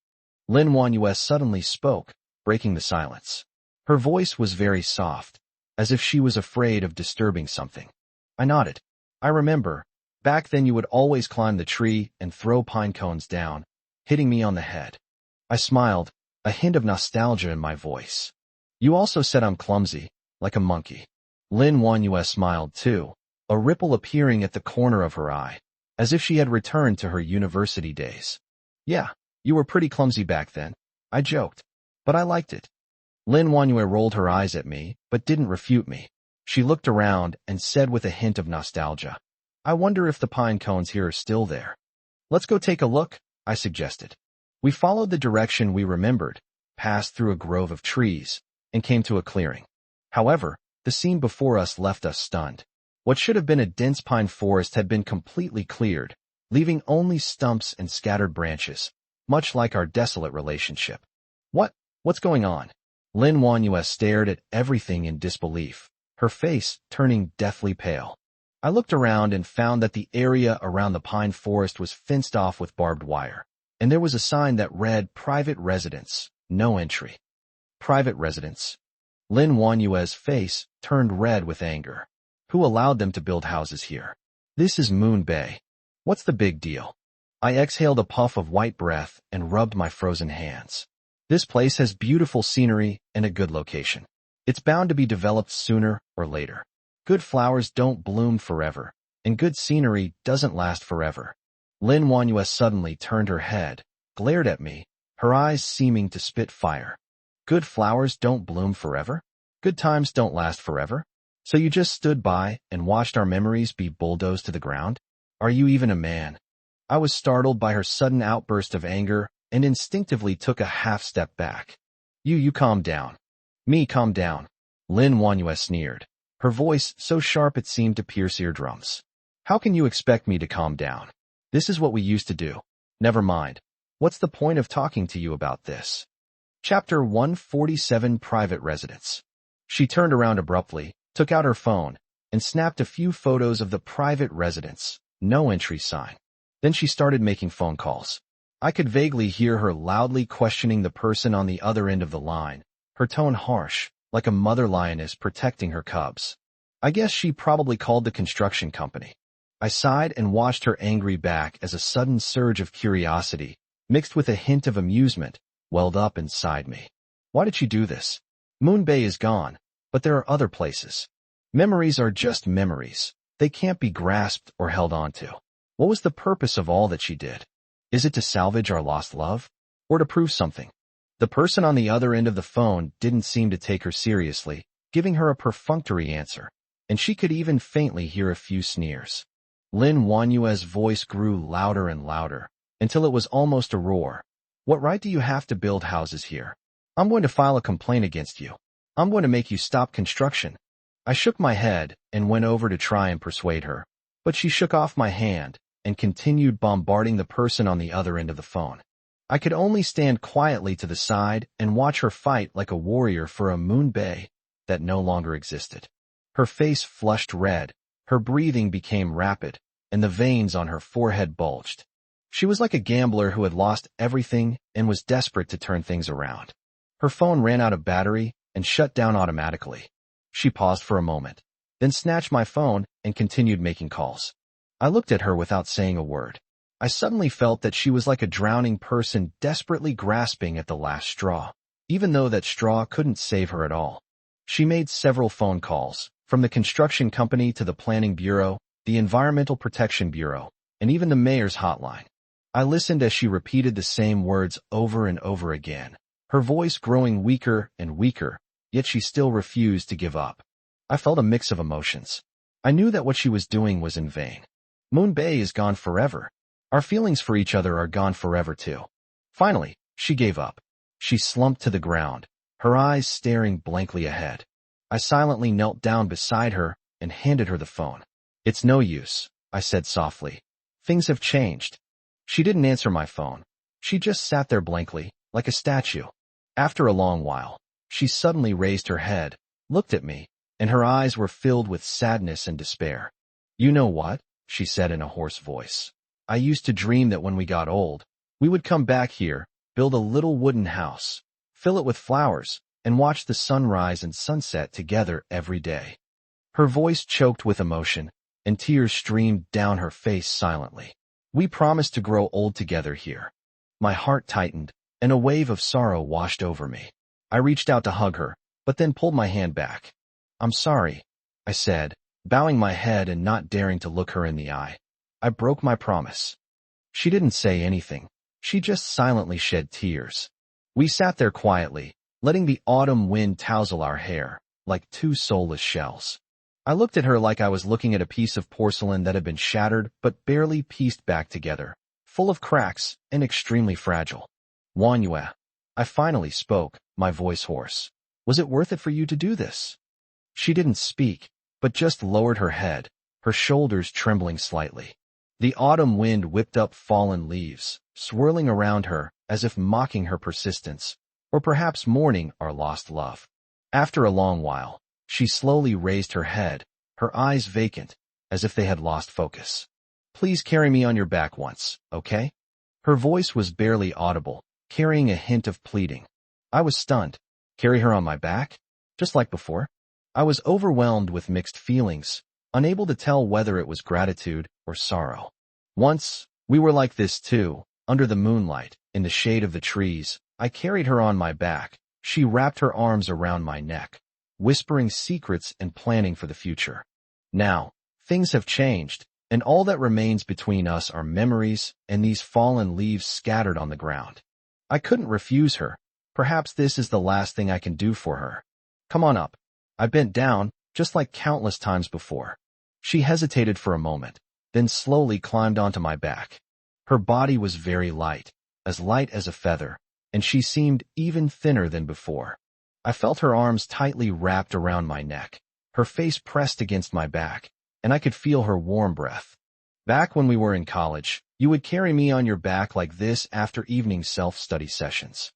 Lin Wanyue suddenly spoke, breaking the silence. Her voice was very soft, as if she was afraid of disturbing something. I nodded. I remember. Back then you would always climb the tree and throw pine cones down, hitting me on the head. I smiled, a hint of nostalgia in my voice. You also said I'm clumsy, like a monkey. Lin Wanyue smiled too, a ripple appearing at the corner of her eye, as if she had returned to her university days. Yeah, You were pretty clumsy back then. I joked. But I liked it. Lin Wanyue rolled her eyes at me, but didn't refute me. She looked around and said with a hint of nostalgia, I wonder if the pine cones here are still there. Let's go take a look, I suggested. We followed the direction we remembered, passed through a grove of trees, and came to a clearing. However, the scene before us left us stunned. What should have been a dense pine forest had been completely cleared, leaving only stumps and scattered branches, much like our desolate relationship. What's going on? Lin Wanyue stared at everything in disbelief, her face turning deathly pale. I looked around and found that the area around the pine forest was fenced off with barbed wire, and there was a sign that read Private Residence, No Entry. Private Residence. Lin Wanyue's face turned red with anger. Who allowed them to build houses here? This is Moon Bay. What's the big deal? I exhaled a puff of white breath and rubbed my frozen hands. This place has beautiful scenery and a good location. It's bound to be developed sooner or later. Good flowers don't bloom forever, and good scenery doesn't last forever. Lin Wanyue suddenly turned her head, glared at me, her eyes seeming to spit fire. Good flowers don't bloom forever? Good times don't last forever? So you just stood by and watched our memories be bulldozed to the ground? Are you even a man? I was startled by her sudden outburst of anger and instinctively took a half step back. You calm down. Me calm down. Lin Wanyue sneered, her voice so sharp it seemed to pierce eardrums. How can you expect me to calm down? This is what we used to do. Never mind. What's the point of talking to you about this? Chapter 147 Private Residence. She turned around abruptly, took out her phone, and snapped a few photos of the private residence, no entry sign. Then she started making phone calls. I could vaguely hear her loudly questioning the person on the other end of the line, her tone harsh, like a mother lioness protecting her cubs. I guess she probably called the construction company. I sighed and watched her angry back as a sudden surge of curiosity, mixed with a hint of amusement, welled up inside me. Why did she do this? Moon Bay is gone, but there are other places. Memories are just memories. They can't be grasped or held onto. What was the purpose of all that she did? Is it to salvage our lost love? Or to prove something? The person on the other end of the phone didn't seem to take her seriously, giving her a perfunctory answer, and she could even faintly hear a few sneers. Lin Wanyue's voice grew louder and louder, until it was almost a roar. What right do you have to build houses here? I'm going to file a complaint against you. I'm going to make you stop construction. I shook my head and went over to try and persuade her, but she shook off my hand and continued bombarding the person on the other end of the phone. I could only stand quietly to the side and watch her fight like a warrior for a Moon Bay that no longer existed. Her face flushed red, her breathing became rapid, and the veins on her forehead bulged. She was like a gambler who had lost everything and was desperate to turn things around. Her phone ran out of battery and shut down automatically. She paused for a moment, then snatched my phone and continued making calls. I looked at her without saying a word. I suddenly felt that she was like a drowning person desperately grasping at the last straw, even though that straw couldn't save her at all. She made several phone calls, from the construction company to the planning bureau, the environmental protection bureau, and even the mayor's hotline. I listened as she repeated the same words over and over again, her voice growing weaker and weaker, yet she still refused to give up. I felt a mix of emotions. I knew that what she was doing was in vain. Moon Bay is gone forever. Our feelings for each other are gone forever too. Finally, she gave up. She slumped to the ground, her eyes staring blankly ahead. I silently knelt down beside her and handed her the phone. It's no use, I said softly. Things have changed. She didn't answer my phone. She just sat there blankly, like a statue. After a long while, she suddenly raised her head, looked at me, and her eyes were filled with sadness and despair. You know what? She said in a hoarse voice. I used to dream that when we got old, we would come back here, build a little wooden house, fill it with flowers, and watch the sunrise and sunset together every day. Her voice choked with emotion, and tears streamed down her face silently. We promised to grow old together here. My heart tightened, and a wave of sorrow washed over me. I reached out to hug her, but then pulled my hand back. I'm sorry, I said, bowing my head and not daring to look her in the eye. I broke my promise. She didn't say anything, She just silently shed tears. We sat there quietly, letting the autumn wind tousle our hair, like two soulless shells. I looked at her like I was looking at a piece of porcelain that had been shattered but barely pieced back together, full of cracks and extremely fragile. Manhwa. I finally spoke, my voice hoarse. Was it worth it for you to do this? She didn't speak, but just lowered her head, her shoulders trembling slightly. The autumn wind whipped up fallen leaves, swirling around her as if mocking her persistence, or perhaps mourning our lost love. After a long while, she slowly raised her head, her eyes vacant, as if they had lost focus. Please carry me on your back once, okay? Her voice was barely audible, carrying a hint of pleading. I was stunned. Carry her on my back? Just like before? I was overwhelmed with mixed feelings, unable to tell whether it was gratitude or sorrow. Once, we were like this too, under the moonlight, in the shade of the trees. I carried her on my back. She wrapped her arms around my neck, whispering secrets and planning for the future. Now, things have changed, and all that remains between us are memories and these fallen leaves scattered on the ground. I couldn't refuse her. Perhaps this is the last thing I can do for her. Come on up. I bent down, just like countless times before. She hesitated for a moment, then slowly climbed onto my back. Her body was very light as a feather, and she seemed even thinner than before. I felt her arms tightly wrapped around my neck, her face pressed against my back, and I could feel her warm breath. Back when we were in college, you would carry me on your back like this after evening self-study sessions.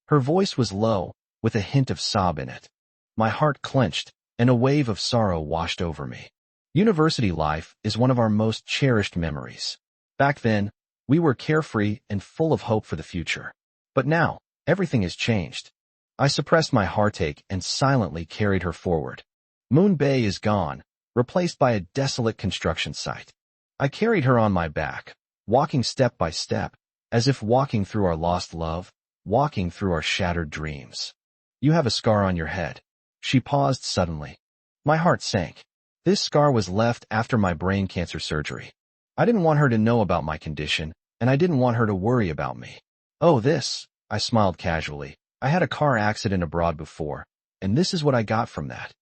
Her voice was low, with a hint of sob in it. My heart clenched, and a wave of sorrow washed over me. University life is one of our most cherished memories. Back then, we were carefree and full of hope for the future. But now, everything has changed. I suppressed my heartache and silently carried her forward. Moon Bay is gone, replaced by a desolate construction site. I carried her on my back, walking step by step, as if walking through our lost love, walking through our shattered dreams. You have a scar on your head. She paused suddenly. My heart sank. This scar was left after my brain cancer surgery. I didn't want her to know about my condition, and I didn't want her to worry about me. Oh, this, I smiled casually. I had a car accident abroad before, and this is what I got from that.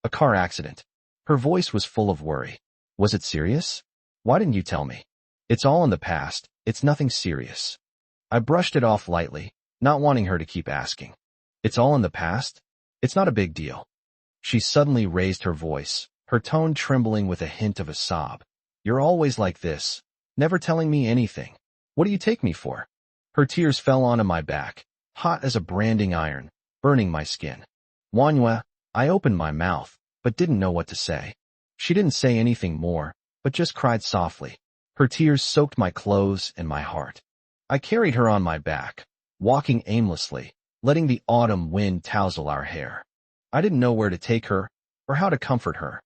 A car accident. Her voice was full of worry. Was it serious? Why didn't you tell me? It's all in the past. It's nothing serious. I brushed it off lightly, not wanting her to keep asking. It's all in the past? It's not a big deal. She suddenly raised her voice, her tone trembling with a hint of a sob. You're always like this, never telling me anything. What do you take me for? Her tears fell onto my back, hot as a branding iron, burning my skin. Manhwa, I opened my mouth, but didn't know what to say. She didn't say anything more, but just cried softly. Her tears soaked my clothes and my heart. I carried her on my back, walking aimlessly, letting the autumn wind tousle our hair. I didn't know where to take her, or how to comfort her.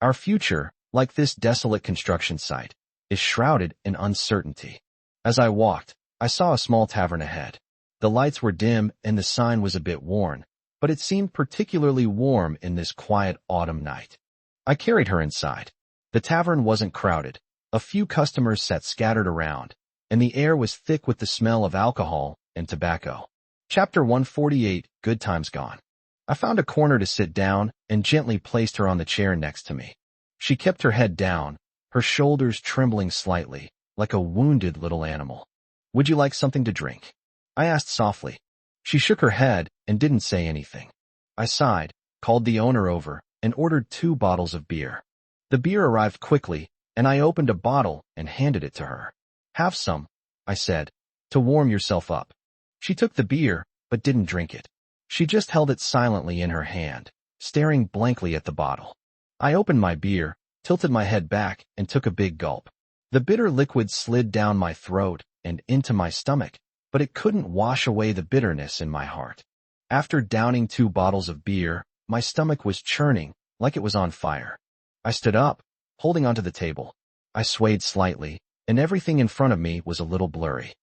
Our future, like this desolate construction site, is shrouded in uncertainty. As I walked, I saw a small tavern ahead. The lights were dim and the sign was a bit worn, but it seemed particularly warm in this quiet autumn night. I carried her inside. The tavern wasn't crowded. A few customers sat scattered around, and the air was thick with the smell of alcohol and tobacco. Chapter 148, Good Times Gone. I found a corner to sit down and gently placed her on the chair next to me. She kept her head down, her shoulders trembling slightly, like a wounded little animal. Would you like something to drink? I asked softly. She shook her head and didn't say anything. I sighed, called the owner over, and ordered 2 bottles of beer. The beer arrived quickly, and I opened a bottle and handed it to her. Have some, I said, to warm yourself up. She took the beer, but didn't drink it. She just held it silently in her hand, staring blankly at the bottle. I opened my beer, tilted my head back, and took a big gulp. The bitter liquid slid down my throat and into my stomach, but it couldn't wash away the bitterness in my heart. After downing 2 bottles of beer, my stomach was churning, like it was on fire. I stood up, holding onto the table. I swayed slightly, and everything in front of me was a little blurry.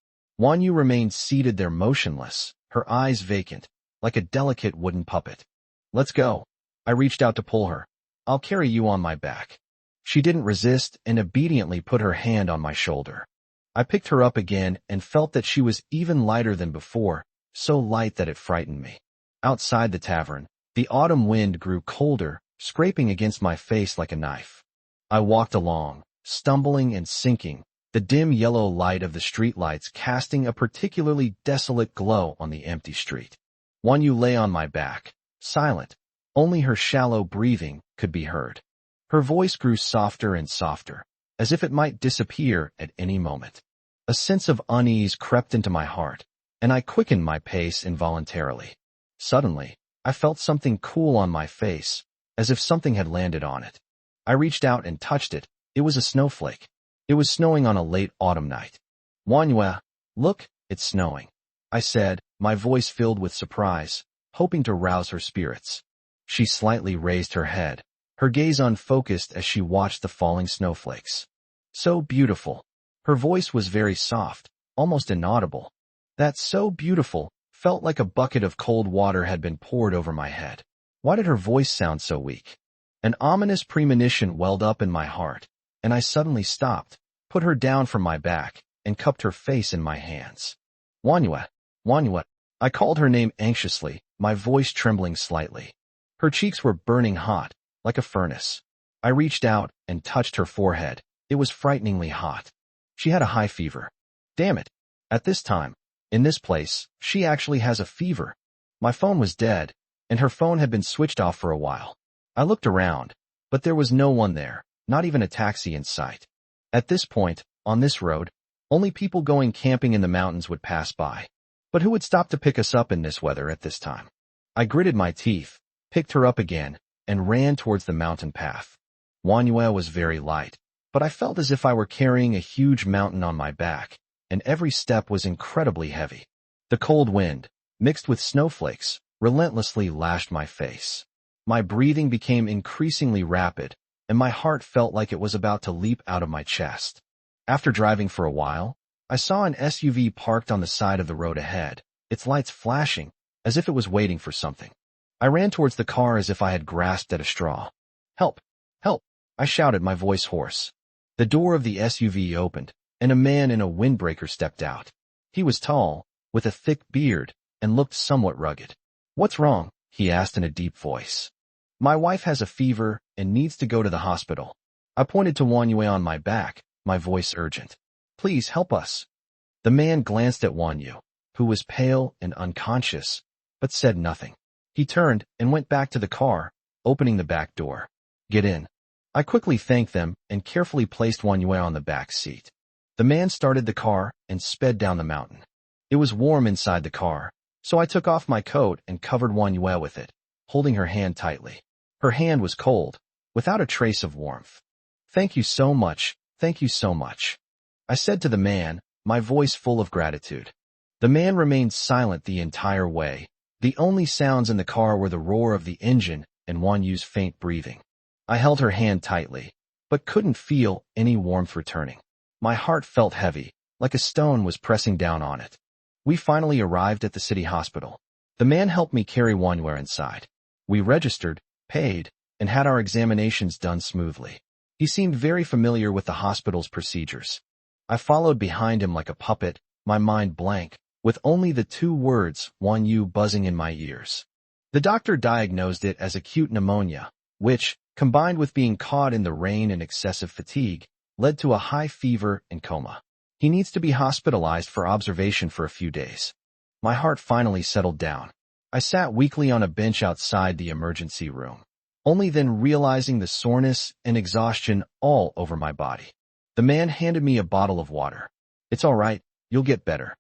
Wanyu remained seated there motionless, her eyes vacant, like a delicate wooden puppet. Let's go. I reached out to pull her. I'll carry you on my back. She didn't resist and obediently put her hand on my shoulder. I picked her up again and felt that she was even lighter than before, so light that it frightened me. Outside the tavern, the autumn wind grew colder, scraping against my face like a knife. I walked along, stumbling and sinking, the dim yellow light of the streetlights casting a particularly desolate glow on the empty street. Wanyu lay on my back, silent. Only her shallow breathing could be heard. Her voice grew softer and softer, as if it might disappear at any moment. A sense of unease crept into my heart, and I quickened my pace involuntarily. Suddenly, I felt something cool on my face, as if something had landed on it. I reached out and touched it. It was a snowflake. It was snowing on a late autumn night. Wanyu, look, it's snowing, I said, my voice filled with surprise, hoping to rouse her spirits. She slightly raised her head, her gaze unfocused as she watched the falling snowflakes. So beautiful. Her voice was very soft, almost inaudible. That "so beautiful" felt like a bucket of cold water had been poured over my head. Why did her voice sound so weak? An ominous premonition welled up in my heart, and I suddenly stopped, put her down from my back, and cupped her face in my hands. Wanyu, Wanyu. I called her name anxiously, my voice trembling slightly. Her cheeks were burning hot, like a furnace. I reached out and touched her forehead. It was frighteningly hot. She had a high fever. Damn it. At this time, in this place, she actually has a fever. My phone was dead, and her phone had been switched off for a while. I looked around, but there was no one there, not even a taxi in sight. At this point, on this road, only people going camping in the mountains would pass by. But who would stop to pick us up in this weather at this time? I gritted my teeth, picked her up again, and ran towards the mountain path. Wanyu was very light, but I felt as if I were carrying a huge mountain on my back, and every step was incredibly heavy. The cold wind, mixed with snowflakes, relentlessly lashed my face. My breathing became increasingly rapid, and my heart felt like it was about to leap out of my chest. After driving for a while, I saw an SUV parked on the side of the road ahead, its lights flashing, as if it was waiting for something. I ran towards the car as if I had grasped at a straw. Help! Help! I shouted, my voice hoarse. The door of the SUV opened, and a man in a windbreaker stepped out. He was tall, with a thick beard, and looked somewhat rugged. What's wrong? He asked in a deep voice. My wife has a fever and needs to go to the hospital. I pointed to Wanyu on my back, my voice urgent. Please help us. The man glanced at Wanyu, who was pale and unconscious, but said nothing. He turned and went back to the car, opening the back door. Get in. I quickly thanked them and carefully placed Wanyu on the back seat. The man started the car and sped down the mountain. It was warm inside the car, so I took off my coat and covered Wanyu with it, holding her hand tightly. Her hand was cold, without a trace of warmth. Thank you so much, thank you so much, I said to the man, my voice full of gratitude. The man remained silent the entire way. The only sounds in the car were the roar of the engine and Wanyu's faint breathing. I held her hand tightly, but couldn't feel any warmth returning. My heart felt heavy, like a stone was pressing down on it. We finally arrived at the city hospital. The man helped me carry Wanyu inside. We registered, paid, and had our examinations done smoothly. He seemed very familiar with the hospital's procedures. I followed behind him like a puppet, my mind blank, with only the two words Wanyu buzzing in my ears. The doctor diagnosed it as acute pneumonia, which, combined with being caught in the rain and excessive fatigue, led to a high fever and coma. He needs to be hospitalized for observation for a few days. My heart finally settled down. I sat weakly on a bench outside the emergency room, only then realizing the soreness and exhaustion all over my body. The man handed me a bottle of water. It's all right, you'll get better.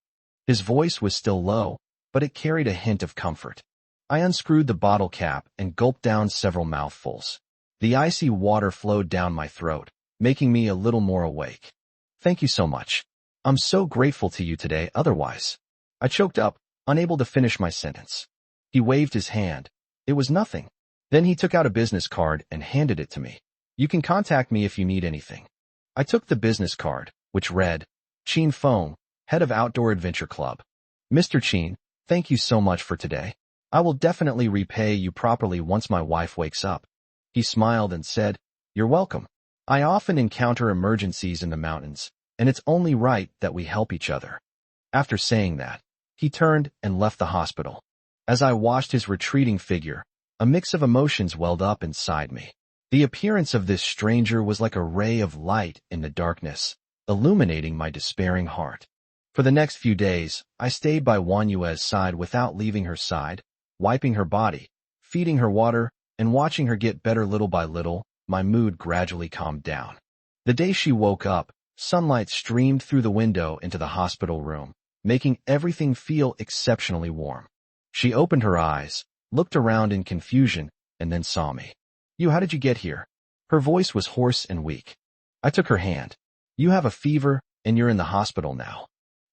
His voice was still low, but it carried a hint of comfort. I unscrewed the bottle cap and gulped down several mouthfuls. The icy water flowed down my throat, making me a little more awake. Thank you so much. I'm so grateful to you today otherwise. I choked up, unable to finish my sentence. He waved his hand. It was nothing. Then he took out a business card and handed it to me. You can contact me if you need anything. I took the business card, which read, Chin Fong, Head of Outdoor Adventure Club. Mr. Chin, thank you so much for today. I will definitely repay you properly once my wife wakes up. He smiled and said, You're welcome. I often encounter emergencies in the mountains, and it's only right that we help each other." After saying that, he turned and left the hospital. As I watched his retreating figure, a mix of emotions welled up inside me. The appearance of this stranger was like a ray of light in the darkness, illuminating my despairing heart. For the next few days, I stayed by Wanyue's side without leaving her side, wiping her body, feeding her water, and watching her get better little by little. My mood gradually calmed down. The day she woke up, sunlight streamed through the window into the hospital room, making everything feel exceptionally warm. She opened her eyes, looked around in confusion, and then saw me. How did you get here?" Her voice was hoarse and weak. I took her hand. "You have a fever, and you're in the hospital now.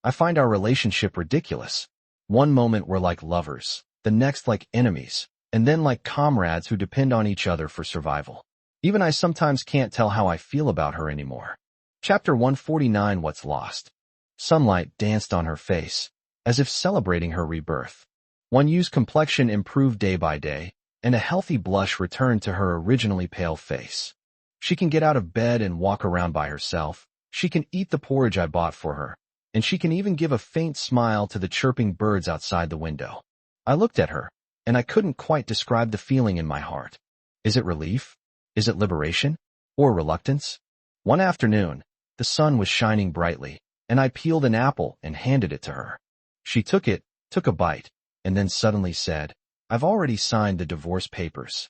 I find our relationship ridiculous. One moment we're like lovers, the next like enemies, and then like comrades who depend on each other for survival. Even I sometimes can't tell how I feel about her anymore." Chapter 149, What's Lost. Sunlight danced on her face, as if celebrating her rebirth. Wanyu's complexion improved day by day, and a healthy blush returned to her originally pale face. She can get out of bed and walk around by herself. She can eat the porridge I bought for her, and she can even give a faint smile to the chirping birds outside the window. I looked at her, and I couldn't quite describe the feeling in my heart. Is it relief? Is it liberation? Or reluctance? One afternoon, the sun was shining brightly, and I peeled an apple and handed it to her. She took it, took a bite, and then suddenly said, "I've already signed the divorce papers."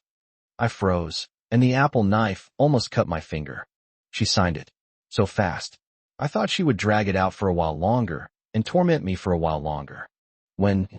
I froze, and the apple knife almost cut my finger. She signed it. So fast. I thought she would drag it out for a while longer, and torment me for a while longer. "When?"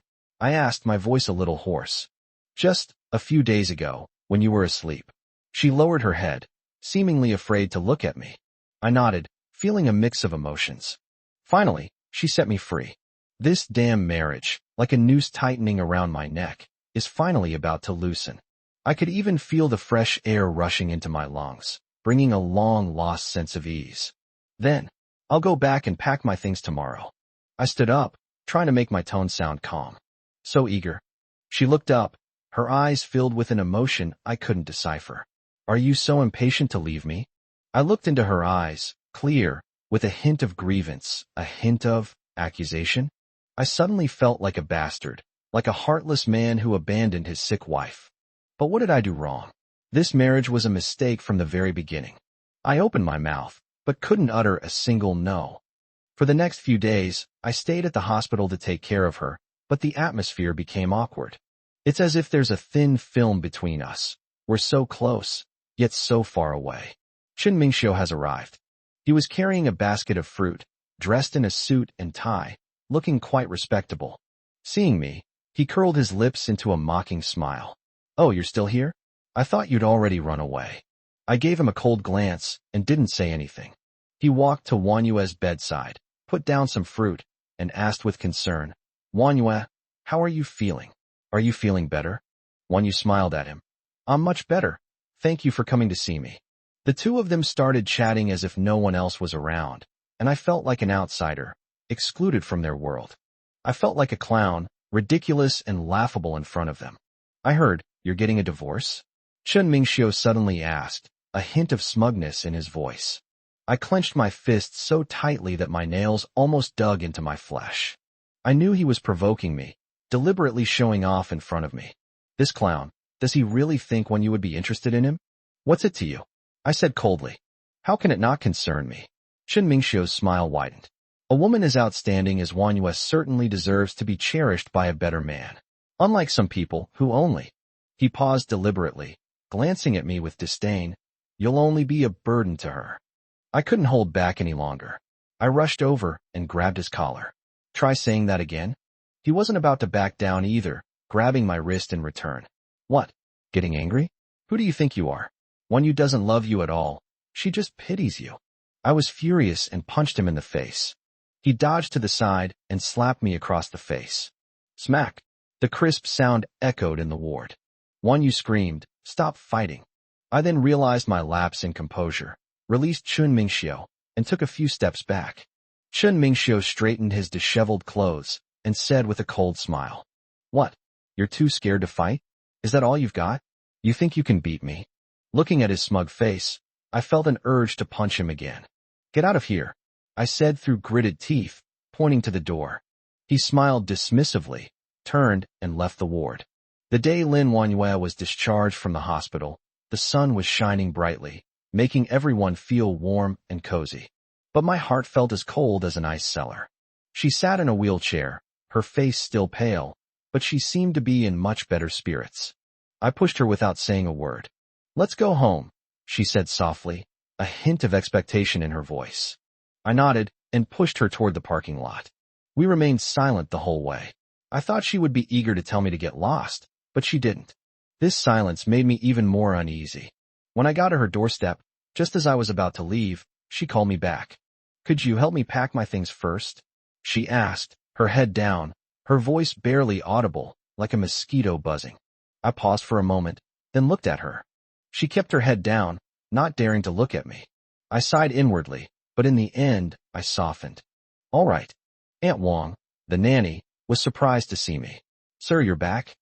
I asked, my voice a little hoarse. "Just a few days ago, when you were asleep." She lowered her head, seemingly afraid to look at me. I nodded, feeling a mix of emotions. Finally, she set me free. This damn marriage, like a noose tightening around my neck, is finally about to loosen. I could even feel the fresh air rushing into my lungs, bringing a long-lost sense of ease. "Then, I'll go back and pack my things tomorrow." I stood up, trying to make my tone sound calm. "So eager." She looked up, her eyes filled with an emotion I couldn't decipher. "Are you so impatient to leave me?" I looked into her eyes, clear, with a hint of grievance, a hint of accusation. I suddenly felt like a bastard, like a heartless man who abandoned his sick wife. But what did I do wrong? This marriage was a mistake from the very beginning. I opened my mouth, but couldn't utter a single no. For the next few days, I stayed at the hospital to take care of her, but the atmosphere became awkward. It's as if there's a thin film between us. We're so close, yet so far away. Chun Mingxiu has arrived. He was carrying a basket of fruit, dressed in a suit and tie, looking quite respectable. Seeing me, he curled his lips into a mocking smile. "Oh, you're still here? I thought you'd already run away." I gave him a cold glance and didn't say anything. He walked to Wanyue's bedside, put down some fruit, and asked with concern, "Wanyue, how are you feeling? Are you feeling better?" Wanyu smiled at him. "I'm much better. Thank you for coming to see me." The two of them started chatting as if no one else was around, and I felt like an outsider, excluded from their world. I felt like a clown, ridiculous and laughable in front of them. "I heard, you're getting a divorce?" Chun Mingxiu suddenly asked, a hint of smugness in his voice. I clenched my fists so tightly that my nails almost dug into my flesh. I knew he was provoking me, deliberately showing off in front of me. This clown, does he really think Wanyu would be interested in him? "What's it to you?" I said coldly. "How can it not concern me?" Chun Mingxiu's smile widened. "A woman as outstanding as Wanyue certainly deserves to be cherished by a better man. Unlike some people who only—" He paused deliberately, glancing at me with disdain. "You'll only be a burden to her." I couldn't hold back any longer. I rushed over and grabbed his collar. "Try saying that again." He wasn't about to back down either, grabbing my wrist in return. "What? Getting angry? Who do you think you are? Wanyu doesn't love you at all. She just pities you." I was furious and punched him in the face. He dodged to the side and slapped me across the face. Smack! The crisp sound echoed in the ward. Wanyu screamed, "Stop fighting." I then realized my lapse in composure, released Chun Mingxiu, and took a few steps back. Chun Mingxiu straightened his disheveled clothes and said with a cold smile, "What? You're too scared to fight? Is that all you've got? You think you can beat me?" Looking at his smug face, I felt an urge to punch him again. "Get out of here." I said through gritted teeth, pointing to the door. He smiled dismissively, turned, and left the ward. The day Lin Wanyue was discharged from the hospital, the sun was shining brightly, making everyone feel warm and cozy. But my heart felt as cold as an ice cellar. She sat in a wheelchair, her face still pale, but she seemed to be in much better spirits. I pushed her without saying a word. "Let's go home," she said softly, a hint of expectation in her voice. I nodded and pushed her toward the parking lot. We remained silent the whole way. I thought she would be eager to tell me to get lost, but she didn't. This silence made me even more uneasy. When I got to her doorstep, just as I was about to leave, she called me back. "Could you help me pack my things first?" she asked, her head down, her voice barely audible, like a mosquito buzzing. I paused for a moment, then looked at her. She kept her head down, not daring to look at me. I sighed inwardly, but in the end, I softened. "All right." Aunt Wong, the nanny, was surprised to see me. "Sir, you're back?"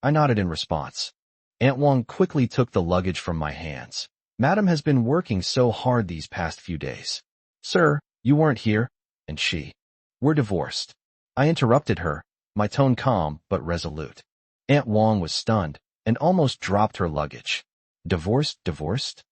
I nodded in response. Aunt Wong quickly took the luggage from my hands. "Madam has been working so hard these past few days." "Sir, you weren't here," and she. "We're divorced." I interrupted her, my tone calm but resolute. Aunt Wong was stunned and almost dropped her luggage. "Divorced? Divorced?"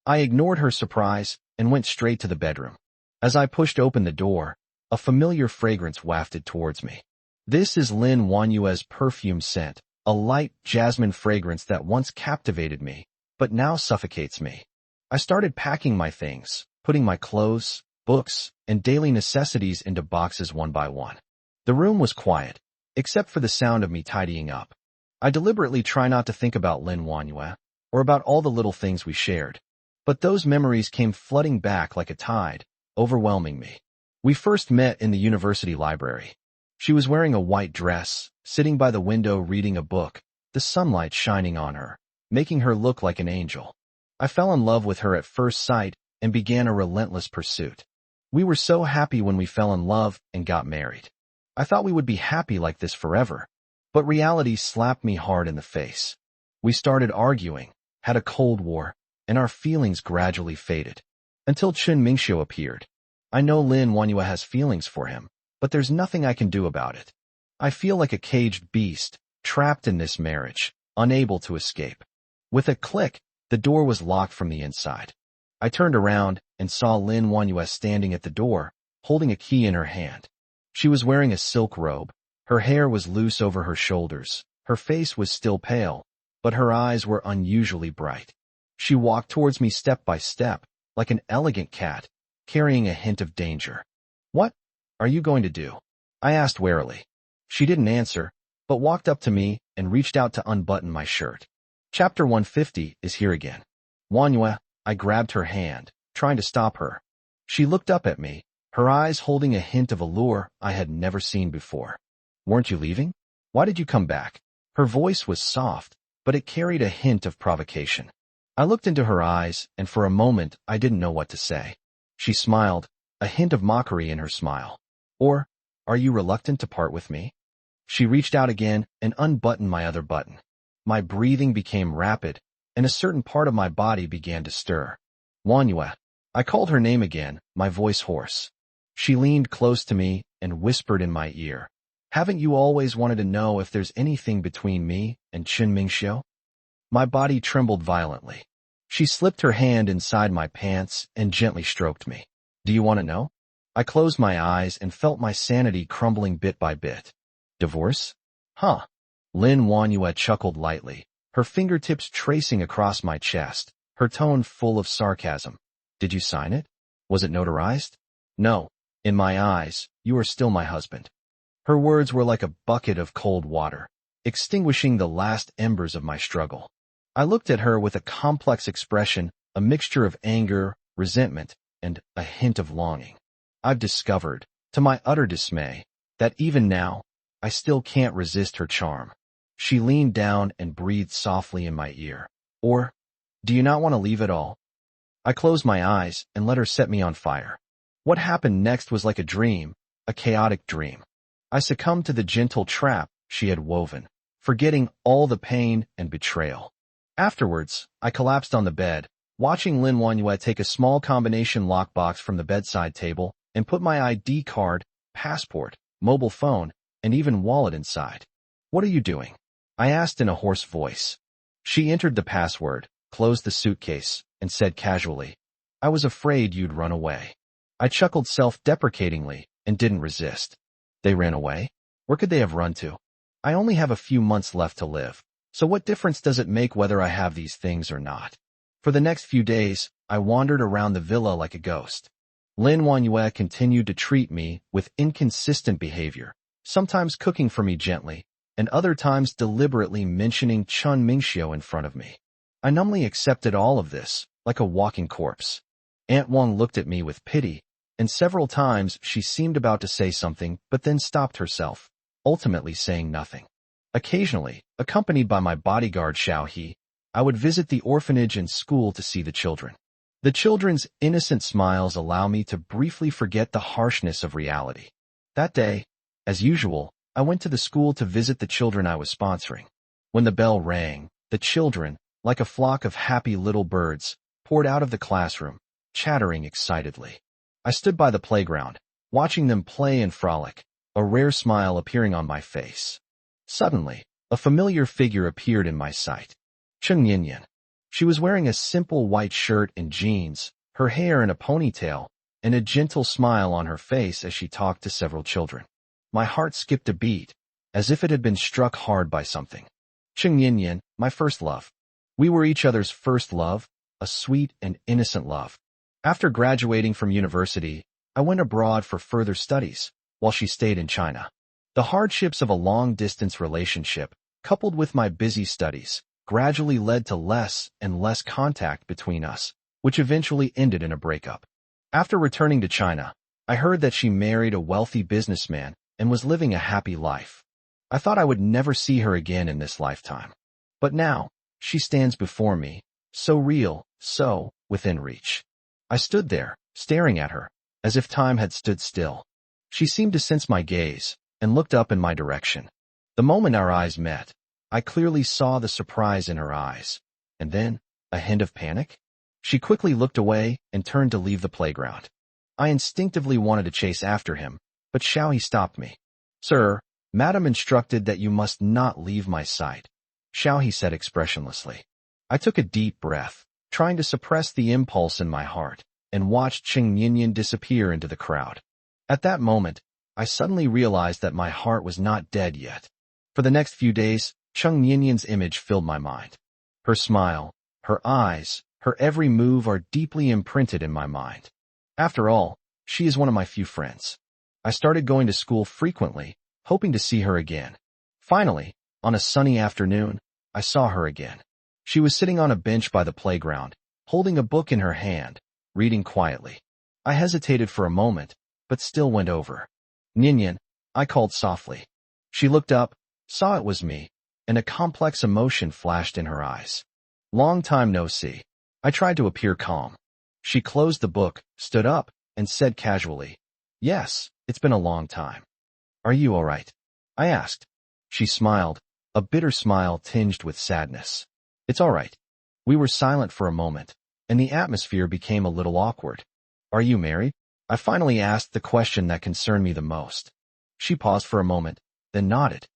I ignored her surprise and went straight to the bedroom. As I pushed open the door, a familiar fragrance wafted towards me. This is Lin Wanyue's perfume scent, a light jasmine fragrance that once captivated me, but now suffocates me. I started packing my things, putting my clothes, books, and daily necessities into boxes one by one. The room was quiet, except for the sound of me tidying up. I deliberately try not to think about Lin Wanyue, or about all the little things we shared. But those memories came flooding back like a tide, overwhelming me. We first met in the university library. She was wearing a white dress, sitting by the window reading a book, the sunlight shining on her, making her look like an angel. I fell in love with her at first sight and began a relentless pursuit. We were so happy when we fell in love and got married. I thought we would be happy like this forever, but reality slapped me hard in the face. We started arguing, had a cold war, and our feelings gradually faded. Until Chun Mingxiu appeared. I know Lin Wanyue has feelings for him, but there's nothing I can do about it. I feel like a caged beast, trapped in this marriage, unable to escape. With a click, the door was locked from the inside. I turned around and saw Lin Wanyue standing at the door, holding a key in her hand. She was wearing a silk robe. Her hair was loose over her shoulders. Her face was still pale, but her eyes were unusually bright. She walked towards me step by step, like an elegant cat, carrying a hint of danger. "What are you going to do?" I asked warily. She didn't answer, but walked up to me and reached out to unbutton my shirt. Chapter 150 is here again. "Wanyue," I grabbed her hand, trying to stop her. She looked up at me, her eyes holding a hint of allure I had never seen before. "Weren't you leaving? Why did you come back?" Her voice was soft, but it carried a hint of provocation. I looked into her eyes, and for a moment I didn't know what to say. She smiled, a hint of mockery in her smile. "Or, are you reluctant to part with me?" She reached out again and unbuttoned my other button. My breathing became rapid, and a certain part of my body began to stir. "Wanyue." I called her name again, my voice hoarse. She leaned close to me and whispered in my ear, "Haven't you always wanted to know if there's anything between me and Chun Mingxiu?" My body trembled violently. She slipped her hand inside my pants and gently stroked me. "Do you want to know?" I closed my eyes and felt my sanity crumbling bit by bit. "Divorce? Huh." Lin Wanyue chuckled lightly, her fingertips tracing across my chest, her tone full of sarcasm. "Did you sign it? Was it notarized?" "No. In my eyes, you are still my husband." Her words were like a bucket of cold water, extinguishing the last embers of my struggle. I looked at her with a complex expression, a mixture of anger, resentment, and a hint of longing. I've discovered, to my utter dismay, that even now, I still can't resist her charm. She leaned down and breathed softly in my ear. "Or, do you not want to leave at all?" I closed my eyes and let her set me on fire. What happened next was like a dream, a chaotic dream. I succumbed to the gentle trap she had woven, forgetting all the pain and betrayal. Afterwards, I collapsed on the bed, watching Lin Wanyue take a small combination lockbox from the bedside table and put my ID card, passport, mobile phone, and even wallet inside. What are you doing? I asked in a hoarse voice. She entered the password, closed the suitcase, and said casually, I was afraid you'd run away. I chuckled self-deprecatingly and didn't resist. They ran away? Where could they have run to? I only have a few months left to live, so what difference does it make whether I have these things or not? For the next few days, I wandered around the villa like a ghost. Lin Wanyue continued to treat me with inconsistent behavior, sometimes cooking for me gently, and other times deliberately mentioning Chun Mingxiu in front of me. I numbly accepted all of this, like a walking corpse. Aunt Wang looked at me with pity, and several times she seemed about to say something but then stopped herself, ultimately saying nothing. Occasionally, accompanied by my bodyguard Xiao He, I would visit the orphanage and school to see the children. The children's innocent smiles allow me to briefly forget the harshness of reality. That day, as usual, I went to the school to visit the children I was sponsoring. When the bell rang, the children, like a flock of happy little birds, poured out of the classroom, chattering excitedly. I stood by the playground, watching them play and frolic, a rare smile appearing on my face. Suddenly, a familiar figure appeared in my sight. Cheng Yinyan. She was wearing a simple white shirt and jeans, her hair in a ponytail, and a gentle smile on her face as she talked to several children. My heart skipped a beat, as if it had been struck hard by something. Cheng Yinyan, my first love. We were each other's first love, a sweet and innocent love. After graduating from university, I went abroad for further studies, while she stayed in China. The hardships of a long-distance relationship, coupled with my busy studies, gradually led to less and less contact between us, which eventually ended in a breakup. After returning to China, I heard that she married a wealthy businessman and was living a happy life. I thought I would never see her again in this lifetime. But now, she stands before me, so real, so within reach. I stood there, staring at her, as if time had stood still. She seemed to sense my gaze, and looked up in my direction. The moment our eyes met, I clearly saw the surprise in her eyes. And then, a hint of panic? She quickly looked away and turned to leave the playground. I instinctively wanted to chase after him, but Xiaohe stopped me. Sir, Madam instructed that you must not leave my sight, Xiaohe said expressionlessly. I took a deep breath, trying to suppress the impulse in my heart, and watched Cheng Yinyan disappear into the crowd. At that moment, I suddenly realized that my heart was not dead yet. For the next few days, Cheng Yinyan's image filled my mind. Her smile, her eyes, her every move are deeply imprinted in my mind. After all, she is one of my few friends. I started going to school frequently, hoping to see her again. Finally, on a sunny afternoon, I saw her again. She was sitting on a bench by the playground, holding a book in her hand, reading quietly. I hesitated for a moment, but still went over. Ninian, I called softly. She looked up, saw it was me, and a complex emotion flashed in her eyes. Long time no see. I tried to appear calm. She closed the book, stood up, and said casually, Yes, it's been a long time. Are you all right? I asked. She smiled, a bitter smile tinged with sadness. It's all right. We were silent for a moment, and the atmosphere became a little awkward. Are you married? I finally asked the question that concerned me the most. She paused for a moment, then nodded.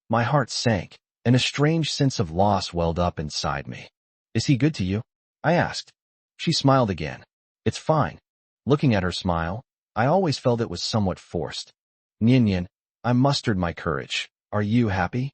My heart sank, and a strange sense of loss welled up inside me. Is he good to you? I asked. She smiled again. It's fine. Looking at her smile, I always felt it was somewhat forced. Ninian, I mustered my courage. Are you happy?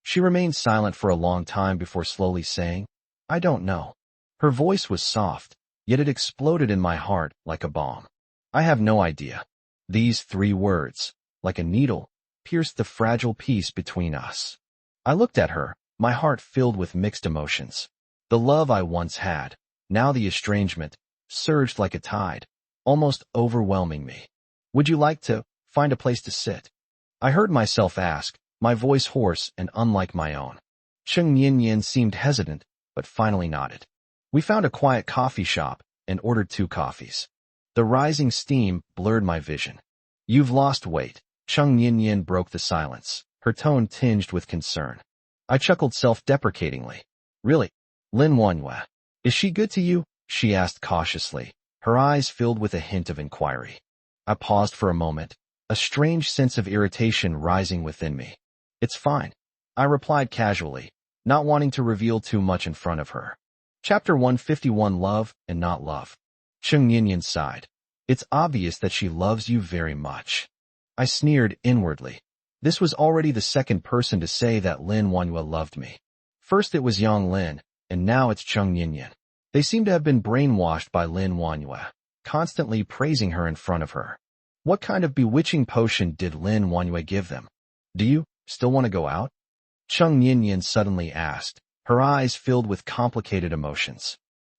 She remained silent for a long time before slowly saying, I don't know. Her voice was soft, yet it exploded in my heart like a bomb. I have no idea. These 3 words, like a needle, pierced the fragile peace between us. I looked at her, my heart filled with mixed emotions. The love I once had, now the estrangement, surged like a tide, almost overwhelming me. Would you like to find a place to sit? I heard myself ask, my voice hoarse and unlike my own. Cheng Yinyan seemed hesitant, but finally nodded. We found a quiet coffee shop and ordered 2 coffees. The rising steam blurred my vision. You've lost weight. Cheng Yinyan broke the silence, her tone tinged with concern. I chuckled self-deprecatingly. Really? Lin Wanhua. Is she good to you? She asked cautiously. her eyes filled with a hint of inquiry. I paused for a moment, a strange sense of irritation rising within me. It's fine, I replied casually, not wanting to reveal too much in front of her. Chapter 151, Love and Not Love. Chung Yinyan sighed. It's obvious that she loves you very much. I sneered inwardly. This was already the second person to say that Lin Wanhua loved me. First it was Yang Lin, and now it's Chung Yinyan. They seem to have been brainwashed by Lin Wanhua, constantly praising her in front of her. What kind of bewitching potion did Lin Wanhua give them? Do you still want to go out? Chung Yinyan suddenly asked, her eyes filled with complicated emotions.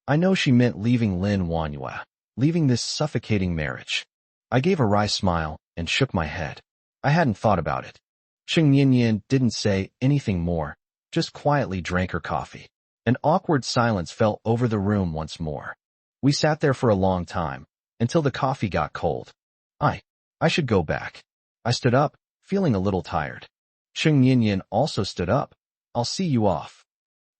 I know she meant leaving Lin Wanhua, leaving this suffocating marriage. I gave a wry smile and shook my head. I hadn't thought about it. Chung Yinyan didn't say anything more, just quietly drank her coffee. An awkward silence fell over the room once more. We sat there for a long time, until the coffee got cold. I should go back. I stood up, feeling a little tired. Chung Yinyan also stood up. I'll see you off.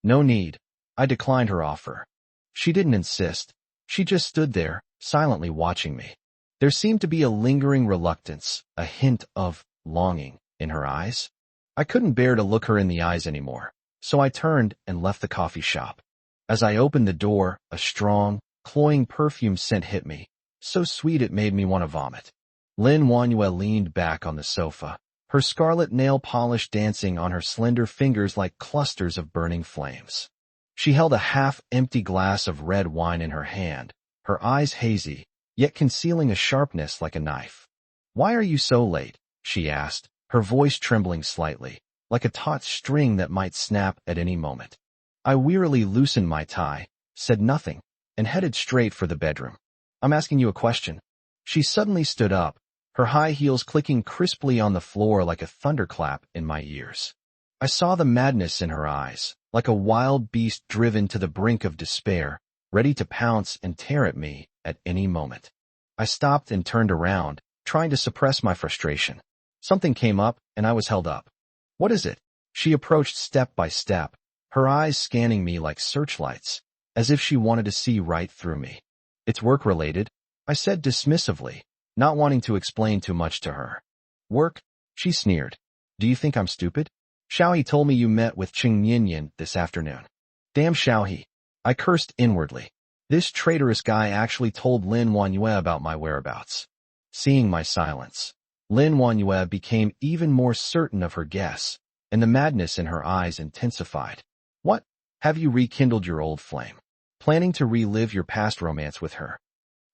No need. I declined her offer. She didn't insist. She just stood there, silently watching me. There seemed to be a lingering reluctance, a hint of longing in her eyes. I couldn't bear to look her in the eyes anymore, so I turned and left the coffee shop. As I opened the door, a strong, cloying perfume scent hit me, so sweet it made me want to vomit. Lin Wanhua leaned back on the sofa, her scarlet nail polish dancing on her slender fingers like clusters of burning flames. She held a half-empty glass of red wine in her hand, her eyes hazy, yet concealing a sharpness like a knife. "Why are you so late?" she asked, her voice trembling slightly, like a taut string that might snap at any moment. I wearily loosened my tie, said nothing, and headed straight for the bedroom. "I'm asking you a question." She suddenly stood up, her high heels clicking crisply on the floor like a thunderclap in my ears. I saw the madness in her eyes, like a wild beast driven to the brink of despair, ready to pounce and tear at me at any moment. I stopped and turned around, trying to suppress my frustration. Something came up, and I was held up. "What is it?" She approached step by step, her eyes scanning me like searchlights, as if she wanted to see right through me. "It's work-related," I said dismissively, not wanting to explain too much to her. "Work?" She sneered. "Do you think I'm stupid? Xiaohe told me you met with Chung Yinyan this afternoon." Damn Xiaohe. I cursed inwardly. This traitorous guy actually told Lin Wanhua about my whereabouts. Seeing my silence, Lin Wanhua became even more certain of her guess, and the madness in her eyes intensified. "What? Have you rekindled your old flame? Planning to relive your past romance with her?"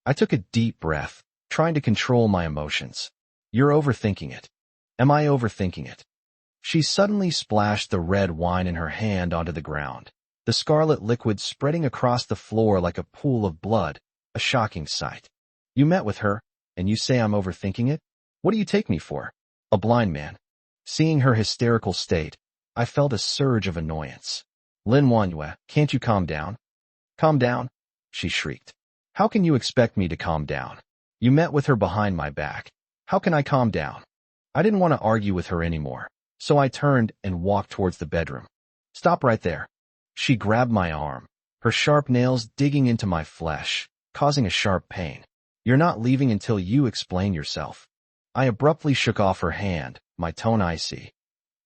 I took a deep breath, trying to control my emotions. "You're overthinking it." "Am I overthinking it?" She suddenly splashed the red wine in her hand onto the ground, the scarlet liquid spreading across the floor like a pool of blood, a shocking sight. "You met with her, and you say I'm overthinking it? What do you take me for? A blind man?" Seeing her hysterical state, I felt a surge of annoyance. "Lin Wanhua, can't you calm down?" "Calm down?" she shrieked. "How can you expect me to calm down? You met with her behind my back. How can I calm down?" I didn't want to argue with her anymore, so I turned and walked towards the bedroom. "Stop right there." She grabbed my arm, her sharp nails digging into my flesh, causing a sharp pain. "You're not leaving until you explain yourself." I abruptly shook off her hand, my tone icy.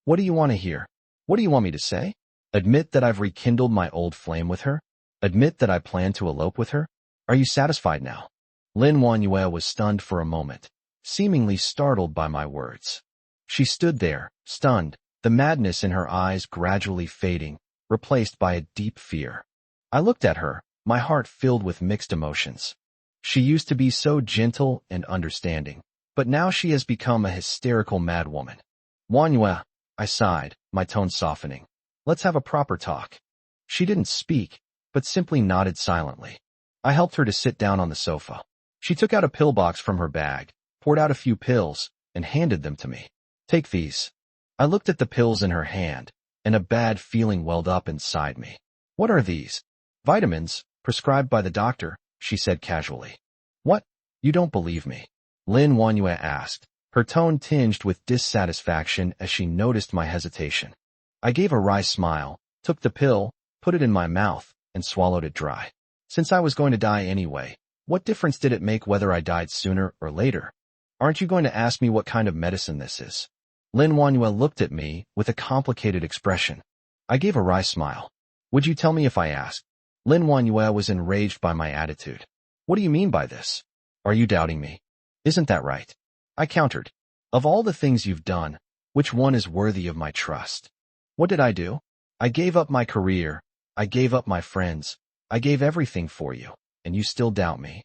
"What do you want to hear? What do you want me to say? Admit that I've rekindled my old flame with her? Admit that I plan to elope with her? Are you satisfied now?" Lin Wanhua was stunned for a moment, seemingly startled by my words. She stood there, stunned, the madness in her eyes gradually fading, replaced by a deep fear. I looked at her, my heart filled with mixed emotions. She used to be so gentle and understanding, but now she has become a hysterical madwoman. "Wanhua," I sighed, my tone softening. "Let's have a proper talk." She didn't speak, but simply nodded silently. I helped her to sit down on the sofa. She took out a pill box from her bag, poured out a few pills, and handed them to me. "Take these." I looked at the pills in her hand, and a bad feeling welled up inside me. "What are these?" "Vitamins, prescribed by the doctor," she said casually. "What? You don't believe me?" Lin Wanhua asked, her tone tinged with dissatisfaction as she noticed my hesitation. I gave a wry smile, took the pill, put it in my mouth, and swallowed it dry. Since I was going to die anyway, What difference did it make whether I died sooner or later? Aren't you going to ask me what kind of medicine this is? Lin Wanhua looked at me with a complicated expression. I gave a wry smile. Would you tell me if I asked? Lin Wanhua was enraged by my attitude. What do you mean by this? Are you doubting me? Isn't that right? I countered. Of all the things you've done, which one is worthy of my trust? What did I do? I gave up my career. I gave up my friends. I gave everything for you, and you still doubt me.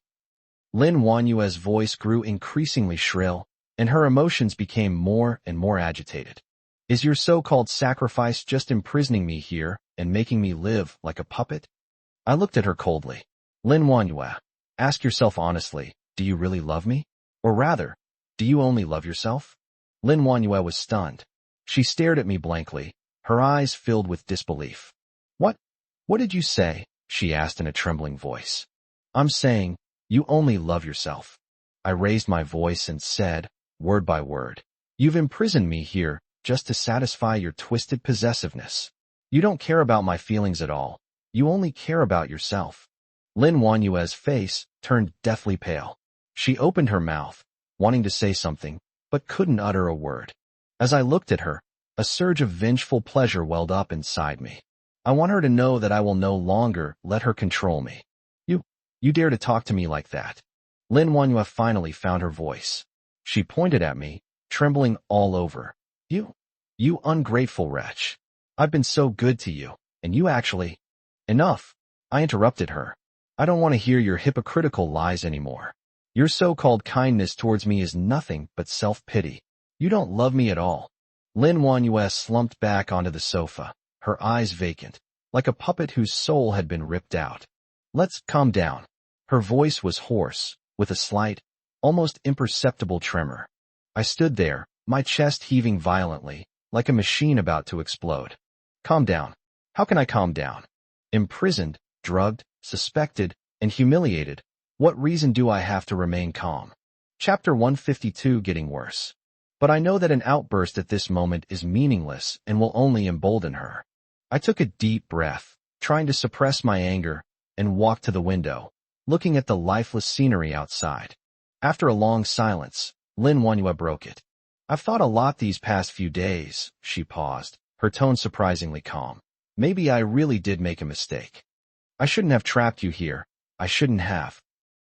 Lin Wanhua's voice grew increasingly shrill, and her emotions became more and more agitated. Is your so-called sacrifice just imprisoning me here and making me live like a puppet? I looked at her coldly. Lin Wanhua, ask yourself honestly, do you really love me? Or rather, do you only love yourself? Lin Wanhua was stunned. She stared at me blankly, her eyes filled with disbelief. What did you say? She asked in a trembling voice. I'm saying, you only love yourself. I raised my voice and said, word by word, you've imprisoned me here just to satisfy your twisted possessiveness. You don't care about my feelings at all. You only care about yourself. Lin Wanhua's face turned deathly pale. She opened her mouth, wanting to say something, but couldn't utter a word. As I looked at her, a surge of vengeful pleasure welled up inside me. I want her to know that I will no longer let her control me. You dare to talk to me like that? Lin Wanhua finally found her voice. She pointed at me, trembling all over. You ungrateful wretch. I've been so good to you, and you actually— Enough. I interrupted her. I don't want to hear your hypocritical lies anymore. Your so-called kindness towards me is nothing but self-pity. You don't love me at all. Lin Wanhua slumped back onto the sofa, her eyes vacant, like a puppet whose soul had been ripped out. Let's calm down. Her voice was hoarse, with a slight, almost imperceptible tremor. I stood there, my chest heaving violently, like a machine about to explode. Calm down. How can I calm down? Imprisoned, drugged, suspected, and humiliated. What reason do I have to remain calm? Chapter 152 getting worse. But I know that an outburst at this moment is meaningless and will only embolden her. I took a deep breath, trying to suppress my anger, and walked to the window, looking at the lifeless scenery outside. After a long silence, Lin Wanhua broke it. I've thought a lot these past few days, she paused, her tone surprisingly calm. Maybe I really did make a mistake. I shouldn't have trapped you here. I shouldn't have.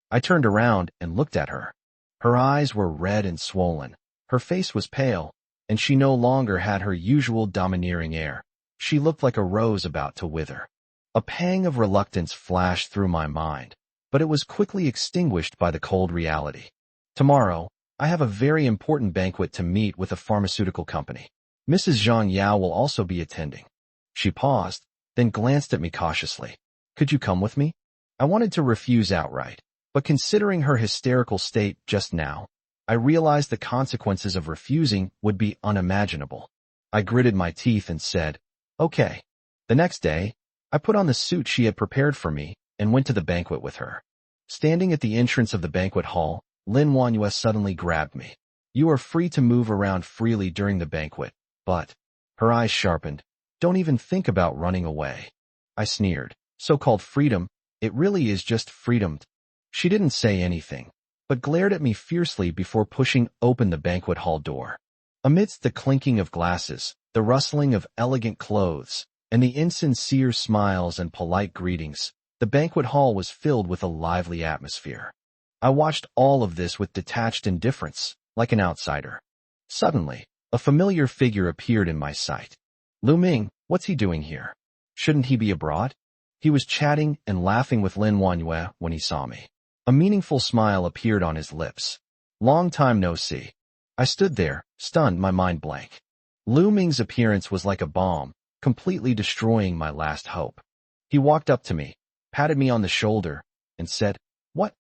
I turned around and looked at her. Her eyes were red and swollen. Her face was pale, and she no longer had her usual domineering air. She looked like a rose about to wither. A pang of reluctance flashed through my mind, but it was quickly extinguished by the cold reality. Tomorrow, I have a very important banquet to meet with a pharmaceutical company. Mrs. Zhang Yao will also be attending. She paused, then glanced at me cautiously. Could you come with me? I wanted to refuse outright, but considering her hysterical state just now, I realized the consequences of refusing would be unimaginable. I gritted my teeth and said, okay. The next day, I put on the suit she had prepared for me and went to the banquet with her. Standing at the entrance of the banquet hall, Lin Wanhua suddenly grabbed me. You are free to move around freely during the banquet, but— her eyes sharpened. Don't even think about running away. I sneered. So-called freedom, it really is just freedom. She didn't say anything, but glared at me fiercely before pushing open the banquet hall door. Amidst the clinking of glasses, the rustling of elegant clothes, and the insincere smiles and polite greetings, the banquet hall was filled with a lively atmosphere. I watched all of this with detached indifference, like an outsider. Suddenly, a familiar figure appeared in my sight. Lu Ming, what's he doing here? Shouldn't he be abroad? He was chatting and laughing with Lin Wanhua when he saw me. A meaningful smile appeared on his lips. Long time no see. I stood there, stunned, my mind blank. Lu Ming's appearance was like a bomb, completely destroying my last hope. He walked up to me, patted me on the shoulder, and said, What?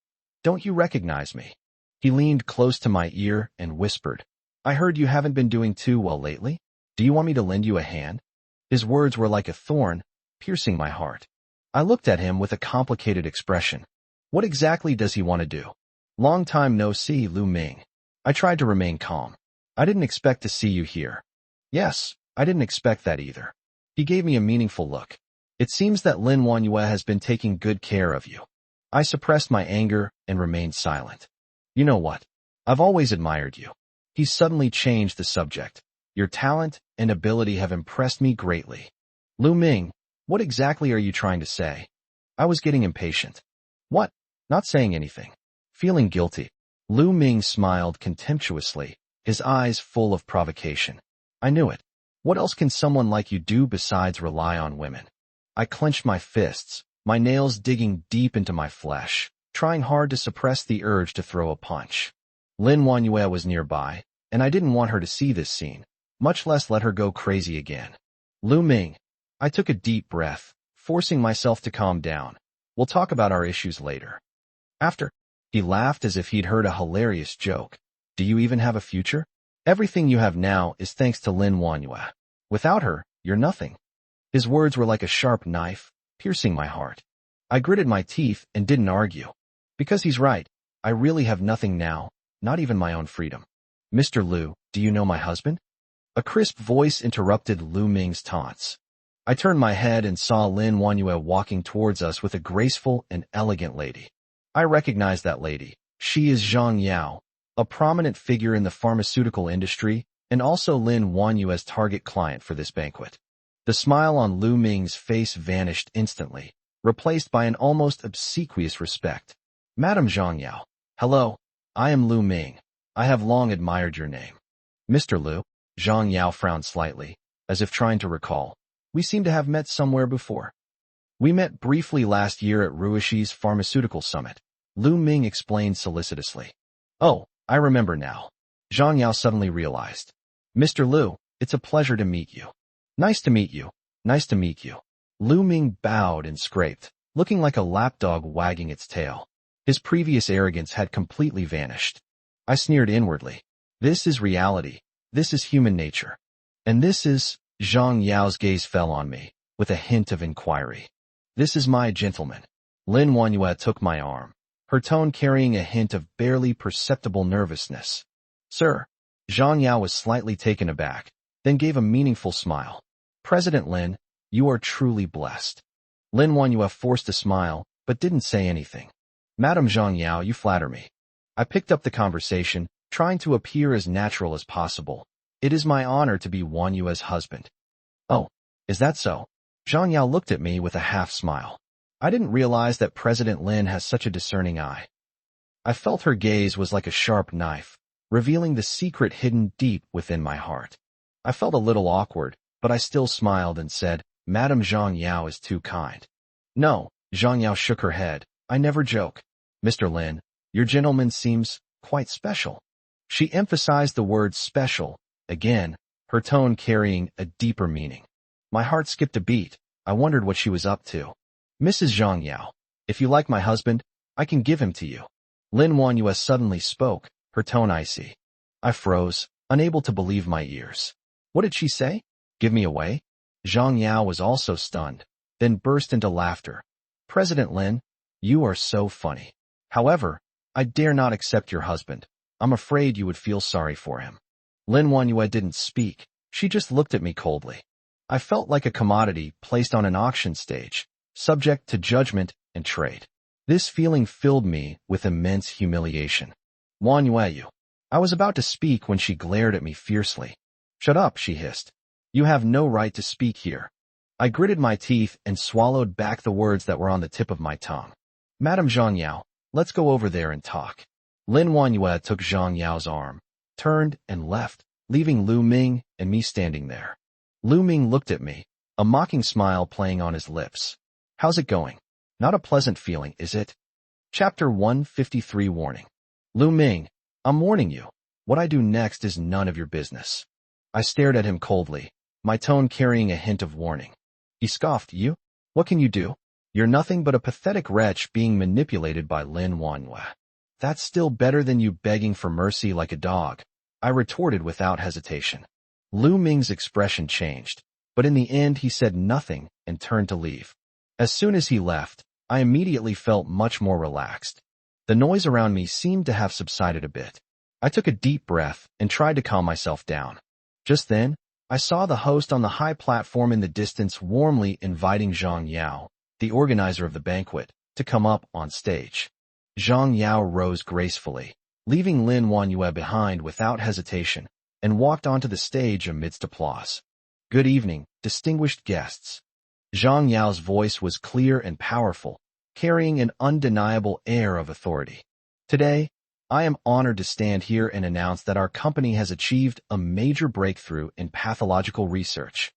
Don't you recognize me? He leaned close to my ear and whispered, I heard you haven't been doing too well lately. Do you want me to lend you a hand? His words were like a thorn, piercing my heart. I looked at him with a complicated expression. What exactly does he want to do? Long time no see, Lu Ming. I tried to remain calm. I didn't expect to see you here. Yes, I didn't expect that either. He gave me a meaningful look. It seems that Lin Wanhua has been taking good care of you. I suppressed my anger and remained silent. You know what? I've always admired you. He suddenly changed the subject. Your talent and ability have impressed me greatly. Lu Ming, what exactly are you trying to say? I was getting impatient. What? Not saying anything. Feeling guilty. Lu Ming smiled contemptuously, his eyes full of provocation. I knew it. What else can someone like you do besides rely on women? I clenched my fists, my nails digging deep into my flesh, trying hard to suppress the urge to throw a punch. Lin Wanyue was nearby, and I didn't want her to see this scene, much less let her go crazy again. Lu Ming. I took a deep breath, forcing myself to calm down. We'll talk about our issues later. After. He laughed as if he'd heard a hilarious joke. Do you even have a future? Everything you have now is thanks to Lin Wanyue. Without her, you're nothing. His words were like a sharp knife, piercing my heart. I gritted my teeth and didn't argue. Because he's right, I really have nothing now, not even my own freedom. Mr. Lu, do you know my husband? A crisp voice interrupted Lu Ming's taunts. I turned my head and saw Lin Wanyue walking towards us with a graceful and elegant lady. I recognized that lady. She is Zhang Yao, a prominent figure in the pharmaceutical industry and also Lin Wanyue's target client for this banquet. The smile on Lu Ming's face vanished instantly, replaced by an almost obsequious respect. Madam Zhang Yao. Hello, I am Lu Ming. I have long admired your name. Mr. Lu. Zhang Yao frowned slightly, as if trying to recall. We seem to have met somewhere before. We met briefly last year at Ruishi's pharmaceutical summit. Lu Ming explained solicitously. Oh, I remember now. Zhang Yao suddenly realized. Mr. Lu, it's a pleasure to meet you. Nice to meet you. Nice to meet you. Lu Ming bowed and scraped, looking like a lapdog wagging its tail. His previous arrogance had completely vanished. I sneered inwardly. This is reality. This is human nature. And this is... Zhang Yao's gaze fell on me, with a hint of inquiry. This is my gentleman. Lin Wanyue took my arm, her tone carrying a hint of barely perceptible nervousness. Sir. Zhang Yao was slightly taken aback, then gave a meaningful smile. President Lin, you are truly blessed. Lin Wanyue forced a smile, but didn't say anything. Madam Zhang Yao, you flatter me. I picked up the conversation, trying to appear as natural as possible. It is my honor to be Wanyue's husband. Oh, is that so? Zhang Yao looked at me with a half-smile. I didn't realize that President Lin has such a discerning eye. I felt her gaze was like a sharp knife, revealing the secret hidden deep within my heart. I felt a little awkward, but I still smiled and said, Madam Zhang Yao is too kind. No, Zhang Yao shook her head. I never joke. Mr. Lin, your gentleman seems quite special. She emphasized the word special, again, her tone carrying a deeper meaning. My heart skipped a beat. I wondered what she was up to. Mrs. Zhang Yao, if you like my husband, I can give him to you. Lin Wanyue suddenly spoke, her tone icy. I froze, unable to believe my ears. What did she say? Give me away? Zhang Yao was also stunned, then burst into laughter. President Lin, you are so funny. However, I dare not accept your husband. I'm afraid you would feel sorry for him. Lin Wanyue didn't speak. She just looked at me coldly. I felt like a commodity placed on an auction stage, subject to judgment and trade. This feeling filled me with immense humiliation. Wanyue, you. I was about to speak when she glared at me fiercely. Shut up, she hissed. You have no right to speak here. I gritted my teeth and swallowed back the words that were on the tip of my tongue. Madam Zhang Yao, let's go over there and talk. Lin Wanyue took Zhang Yao's arm, turned and left, leaving Lu Ming and me standing there. Lu Ming looked at me, a mocking smile playing on his lips. How's it going? Not a pleasant feeling, is it? Chapter 153 Warning. Lu Ming, I'm warning you. What I do next is none of your business. I stared at him coldly, my tone carrying a hint of warning. He scoffed, you? What can you do? You're nothing but a pathetic wretch being manipulated by Lin Wanyue. That's still better than you begging for mercy like a dog, I retorted without hesitation. Lu Ming's expression changed, but in the end he said nothing and turned to leave. As soon as he left, I immediately felt much more relaxed. The noise around me seemed to have subsided a bit. I took a deep breath and tried to calm myself down. Just then, I saw the host on the high platform in the distance warmly inviting Zhang Yao, the organizer of the banquet, to come up on stage. Zhang Yao rose gracefully, leaving Lin Wanyue behind without hesitation, and walked onto the stage amidst applause. "Good evening, distinguished guests." Zhang Yao's voice was clear and powerful, carrying an undeniable air of authority. "Today, I am honored to stand here and announce that our company has achieved a major breakthrough in pathological research."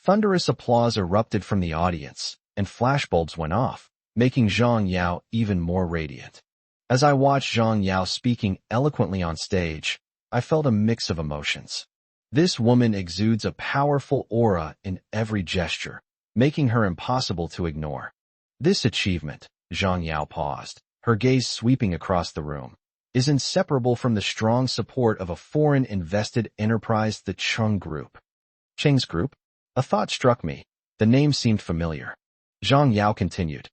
Thunderous applause erupted from the audience, and flashbulbs went off, making Zhang Yao even more radiant. As I watched Zhang Yao speaking eloquently on stage, I felt a mix of emotions. This woman exudes a powerful aura in every gesture, making her impossible to ignore. This achievement, Zhang Yao paused, her gaze sweeping across the room, is inseparable from the strong support of a foreign invested enterprise, the Chung Group. Cheng's Group? A thought struck me. The name seemed familiar. Zhang Yao continued.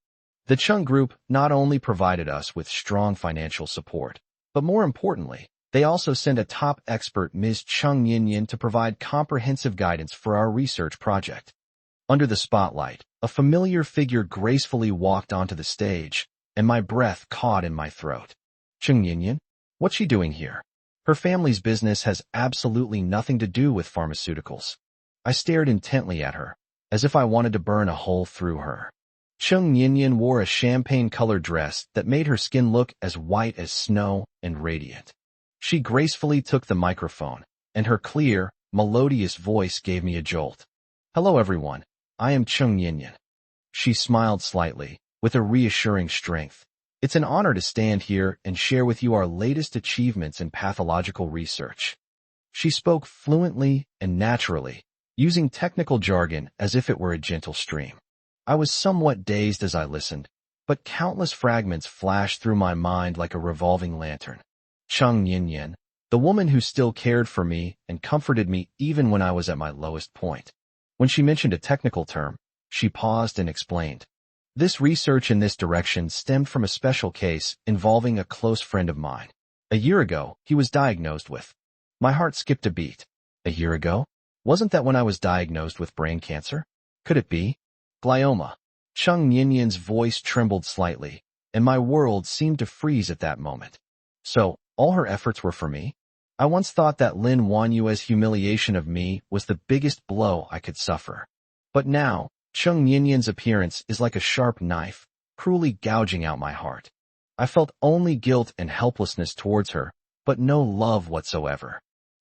The Chung Group not only provided us with strong financial support, but more importantly, they also sent a top expert, Ms. Chung Yinyan, to provide comprehensive guidance for our research project. Under the spotlight, a familiar figure gracefully walked onto the stage, and my breath caught in my throat. Chung Yinyan? What's she doing here? Her family's business has absolutely nothing to do with pharmaceuticals. I stared intently at her, as if I wanted to burn a hole through her. Chung Yinyan wore a champagne-colored dress that made her skin look as white as snow and radiant. She gracefully took the microphone, and her clear, melodious voice gave me a jolt. "Hello everyone, I am Chung Yinyan." She smiled slightly, with a reassuring strength. "It's an honor to stand here and share with you our latest achievements in pathological research." She spoke fluently and naturally, using technical jargon as if it were a gentle stream. I was somewhat dazed as I listened, but countless fragments flashed through my mind like a revolving lantern. Chung Yinyan, the woman who still cared for me and comforted me even when I was at my lowest point. When she mentioned a technical term, she paused and explained. This research in this direction stemmed from a special case involving a close friend of mine. A year ago, he was diagnosed with. My heart skipped a beat. A year ago? Wasn't that when I was diagnosed with brain cancer? Could it be? Glioma. Chung Yinyan's voice trembled slightly, and my world seemed to freeze at that moment. So, all her efforts were for me? I once thought that Lin Wanyue's humiliation of me was the biggest blow I could suffer. But now, Chung Yinyan's appearance is like a sharp knife, cruelly gouging out my heart. I felt only guilt and helplessness towards her, but no love whatsoever.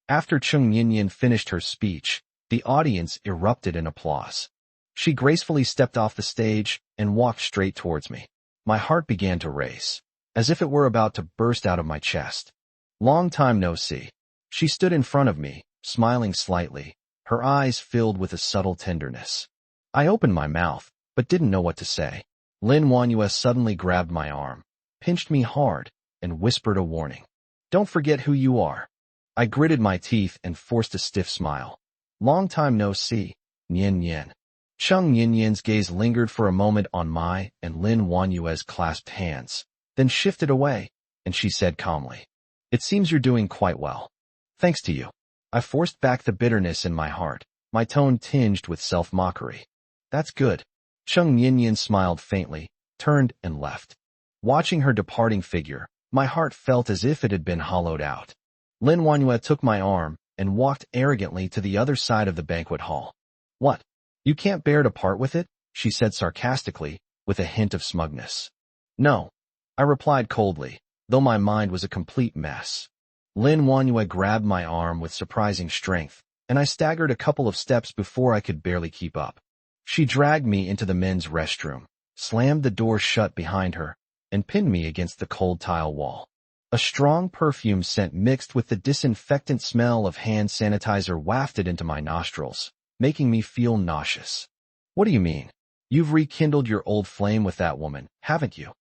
After Chung Yinyan finished her speech, the audience erupted in applause. She gracefully stepped off the stage and walked straight towards me. My heart began to race, as if it were about to burst out of my chest. "Long time no see." She stood in front of me, smiling slightly, her eyes filled with a subtle tenderness. I opened my mouth, but didn't know what to say. Lin Wanyue suddenly grabbed my arm, pinched me hard, and whispered a warning. "Don't forget who you are." I gritted my teeth and forced a stiff smile. "Long time no see, Nian Nian." Chung Yinyan's gaze lingered for a moment on my and Lin Wanyue's clasped hands, then shifted away, and she said calmly, "It seems you're doing quite well. Thanks to you." I forced back the bitterness in my heart, my tone tinged with self-mockery. "That's good." Chung Yinyan smiled faintly, turned and left. Watching her departing figure, my heart felt as if it had been hollowed out. Lin Wanyue took my arm and walked arrogantly to the other side of the banquet hall. "What? You can't bear to part with it?" she said sarcastically, with a hint of smugness. "No," I replied coldly, though my mind was a complete mess. Lin Wanyue grabbed my arm with surprising strength, and I staggered a couple of steps before I could barely keep up. She dragged me into the men's restroom, slammed the door shut behind her, and pinned me against the cold tile wall. A strong perfume scent mixed with the disinfectant smell of hand sanitizer wafted into my nostrils, making me feel nauseous. "What do you mean? You've rekindled your old flame with that woman, haven't you?"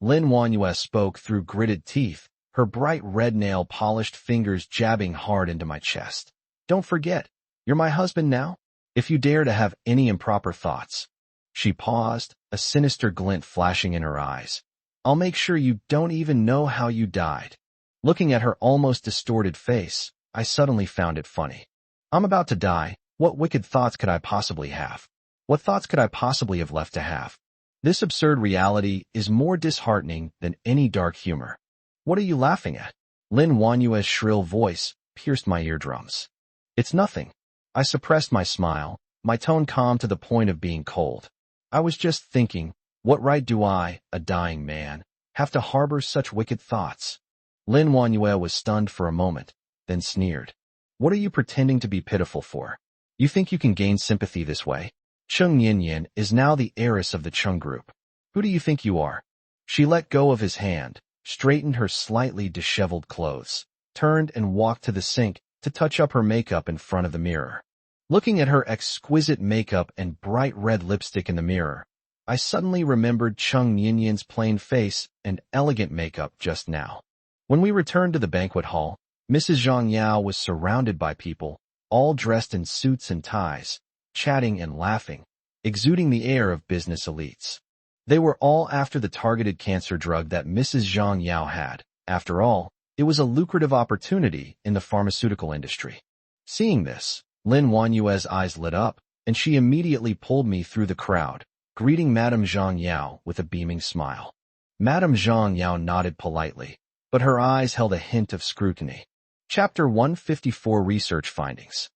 Lin Wanyue spoke through gritted teeth, her bright red nail-polished fingers jabbing hard into my chest. "Don't forget, you're my husband now? If you dare to have any improper thoughts." She paused, a sinister glint flashing in her eyes. "I'll make sure you don't even know how you died." Looking at her almost distorted face, I suddenly found it funny. I'm about to die. What wicked thoughts could I possibly have? What thoughts could I possibly have left to have? This absurd reality is more disheartening than any dark humor. What are you laughing at? Lin Wanyue's shrill voice pierced my eardrums. It's nothing. I suppressed my smile, my tone calm to the point of being cold. I was just thinking, what right do I, a dying man, have to harbor such wicked thoughts? Lin Wanyue was stunned for a moment, then sneered. What are you pretending to be pitiful for? You think you can gain sympathy this way? Cheng Yinyan is now the heiress of the Cheng group. Who do you think you are? She let go of his hand, straightened her slightly disheveled clothes, turned and walked to the sink to touch up her makeup in front of the mirror. Looking at her exquisite makeup and bright red lipstick in the mirror, I suddenly remembered Cheng Yinyan's plain face and elegant makeup just now. When we returned to the banquet hall, Mrs. Zhang Yao was surrounded by people, all dressed in suits and ties, chatting and laughing, exuding the air of business elites. They were all after the targeted cancer drug that Mrs. Zhang Yao had. After all, it was a lucrative opportunity in the pharmaceutical industry. Seeing this, Lin Wanyue's eyes lit up, and she immediately pulled me through the crowd, greeting Madame Zhang Yao with a beaming smile. Madame Zhang Yao nodded politely, but her eyes held a hint of scrutiny. Chapter 154 Research Findings.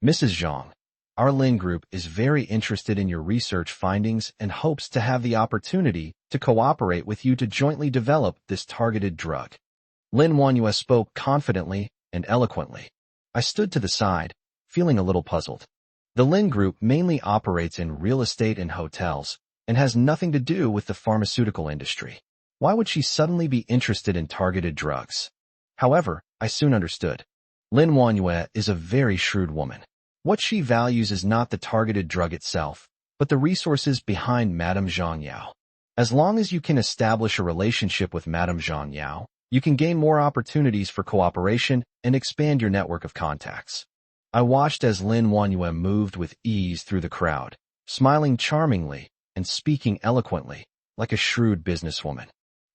Mrs. Zhang, our Lin Group is very interested in your research findings and hopes to have the opportunity to cooperate with you to jointly develop this targeted drug. Lin Wanyue spoke confidently and eloquently. I stood to the side, feeling a little puzzled. The Lin Group mainly operates in real estate and hotels and has nothing to do with the pharmaceutical industry. Why would she suddenly be interested in targeted drugs? However, I soon understood. Lin Wanyue is a very shrewd woman. What she values is not the targeted drug itself, but the resources behind Madame Zhang Yao. As long as you can establish a relationship with Madame Zhang Yao, you can gain more opportunities for cooperation and expand your network of contacts. I watched as Lin Wanyue moved with ease through the crowd, smiling charmingly and speaking eloquently, like a shrewd businesswoman.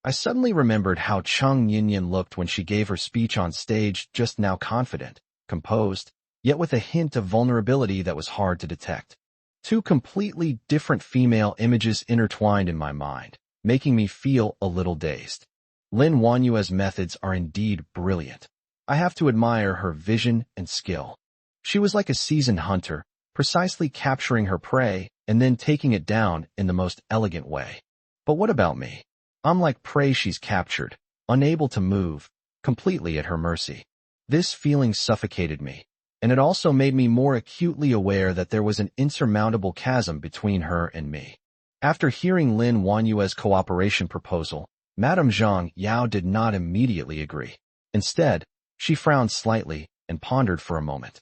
I suddenly remembered how Cheng Yinyan looked when she gave her speech on stage just now, confident, composed, yet with a hint of vulnerability that was hard to detect. Two completely different female images intertwined in my mind, making me feel a little dazed. Lin Wanyue's methods are indeed brilliant. I have to admire her vision and skill. She was like a seasoned hunter, precisely capturing her prey and then taking it down in the most elegant way. But what about me? I'm like prey she's captured, unable to move, completely at her mercy. This feeling suffocated me, and it also made me more acutely aware that there was an insurmountable chasm between her and me. After hearing Lin Wanyue's cooperation proposal, Madame Zhang Yao did not immediately agree. Instead, she frowned slightly and pondered for a moment.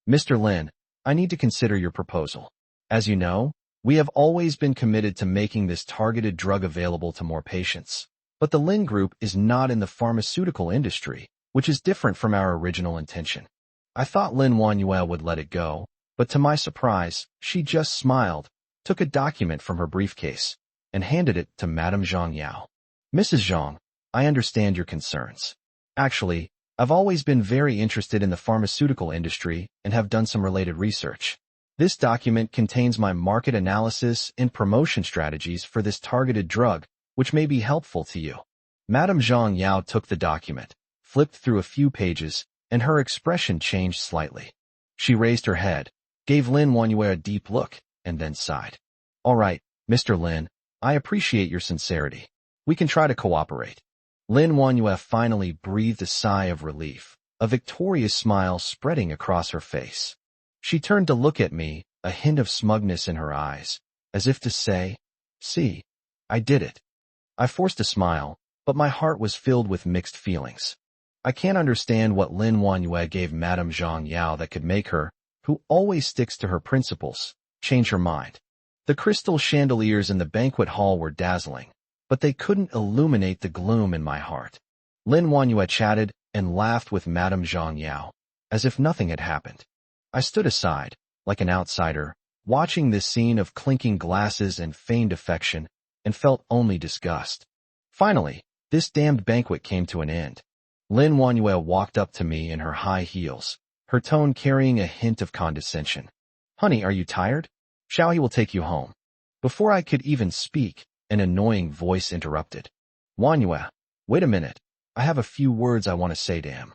Mr. Lin, I need to consider your proposal. As you know, we have always been committed to making this targeted drug available to more patients. But the Lin Group is not in the pharmaceutical industry, which is different from our original intention. I thought Lin Wanyue would let it go, but to my surprise, she just smiled, took a document from her briefcase, and handed it to Madame Zhang Yao. Mrs. Zhang, I understand your concerns. Actually, I've always been very interested in the pharmaceutical industry and have done some related research. This document contains my market analysis and promotion strategies for this targeted drug, which may be helpful to you. Madame Zhang Yao took the document, flipped through a few pages, and her expression changed slightly. She raised her head, gave Lin Wanyue a deep look, and then sighed. All right, Mr. Lin, I appreciate your sincerity. We can try to cooperate. Lin Wanyue finally breathed a sigh of relief, a victorious smile spreading across her face. She turned to look at me, a hint of smugness in her eyes, as if to say, see, I did it. I forced a smile, but my heart was filled with mixed feelings. I can't understand what Lin Wanyue gave Madame Zhang Yao that could make her, who always sticks to her principles, change her mind. The crystal chandeliers in the banquet hall were dazzling, but they couldn't illuminate the gloom in my heart. Lin Wanyue chatted and laughed with Madame Zhang Yao, as if nothing had happened. I stood aside, like an outsider, watching this scene of clinking glasses and feigned affection, and felt only disgust. Finally, this damned banquet came to an end. Lin Wanyue walked up to me in her high heels, her tone carrying a hint of condescension. Honey, are you tired? Xiaohe will take you home. Before I could even speak, an annoying voice interrupted. Manhwa, wait a minute. I have a few words I want to say to him.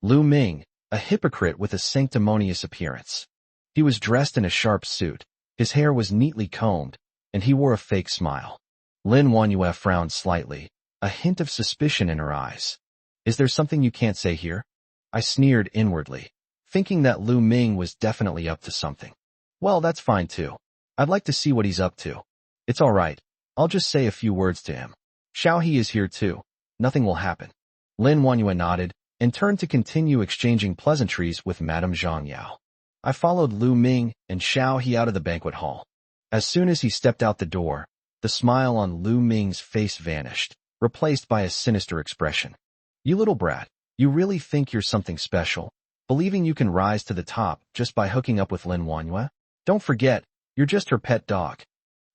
Lu Ming, a hypocrite with a sanctimonious appearance. He was dressed in a sharp suit, his hair was neatly combed, and he wore a fake smile. Lin Manhwa frowned slightly, a hint of suspicion in her eyes. Is there something you can't say here? I sneered inwardly, thinking that Lu Ming was definitely up to something. Well, that's fine too. I'd like to see what he's up to. It's all right. I'll just say a few words to him. Xiao He is here too. Nothing will happen. Lin Manhwa nodded and turned to continue exchanging pleasantries with Madame Zhang Yao. I followed Lu Ming and Xiao He out of the banquet hall. As soon as he stepped out the door, the smile on Lu Ming's face vanished, replaced by a sinister expression. You little brat, you really think you're something special, believing you can rise to the top just by hooking up with Lin Manhwa? Don't forget, you're just her pet dog.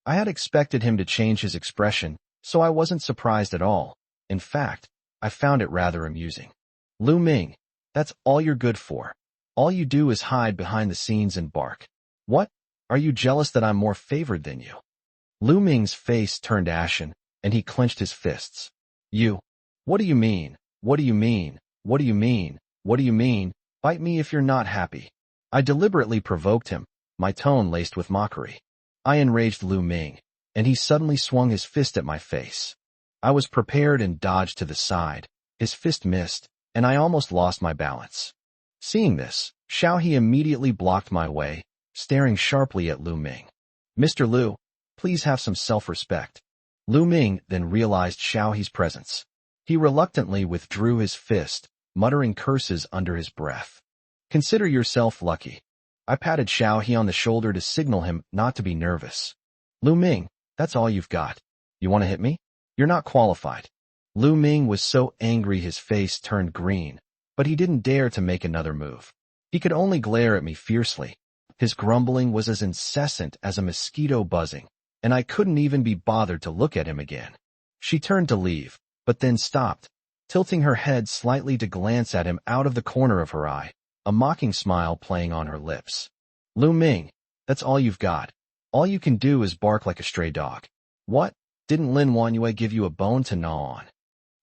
I had expected him to change his expression, so I wasn't surprised at all. In fact, I found it rather amusing. Lu Ming, that's all you're good for. All you do is hide behind the scenes and bark. What? Are you jealous that I'm more favored than you? Lu Ming's face turned ashen, and he clenched his fists. You? What do you mean? What do you mean? What do you mean? What do you mean? Bite me if you're not happy. I deliberately provoked him, my tone laced with mockery. I enraged Lu Ming, and he suddenly swung his fist at my face. I was prepared and dodged to the side. His fist missed, and I almost lost my balance. Seeing this, Xiao He immediately blocked my way, staring sharply at Lu Ming. Mr. Lu, please have some self-respect. Lu Ming then realized Xiao He's presence. He reluctantly withdrew his fist, muttering curses under his breath. Consider yourself lucky. I patted Xiao He on the shoulder to signal him not to be nervous. Lu Ming, that's all you've got. You want to hit me? You're not qualified. Lu Ming was so angry his face turned green, but he didn't dare to make another move. He could only glare at me fiercely. His grumbling was as incessant as a mosquito buzzing, and I couldn't even be bothered to look at him again. She turned to leave, but then stopped, tilting her head slightly to glance at him out of the corner of her eye, a mocking smile playing on her lips. Lu Ming, that's all you've got. All you can do is bark like a stray dog. What? Didn't Lin Manhwa give you a bone to gnaw on?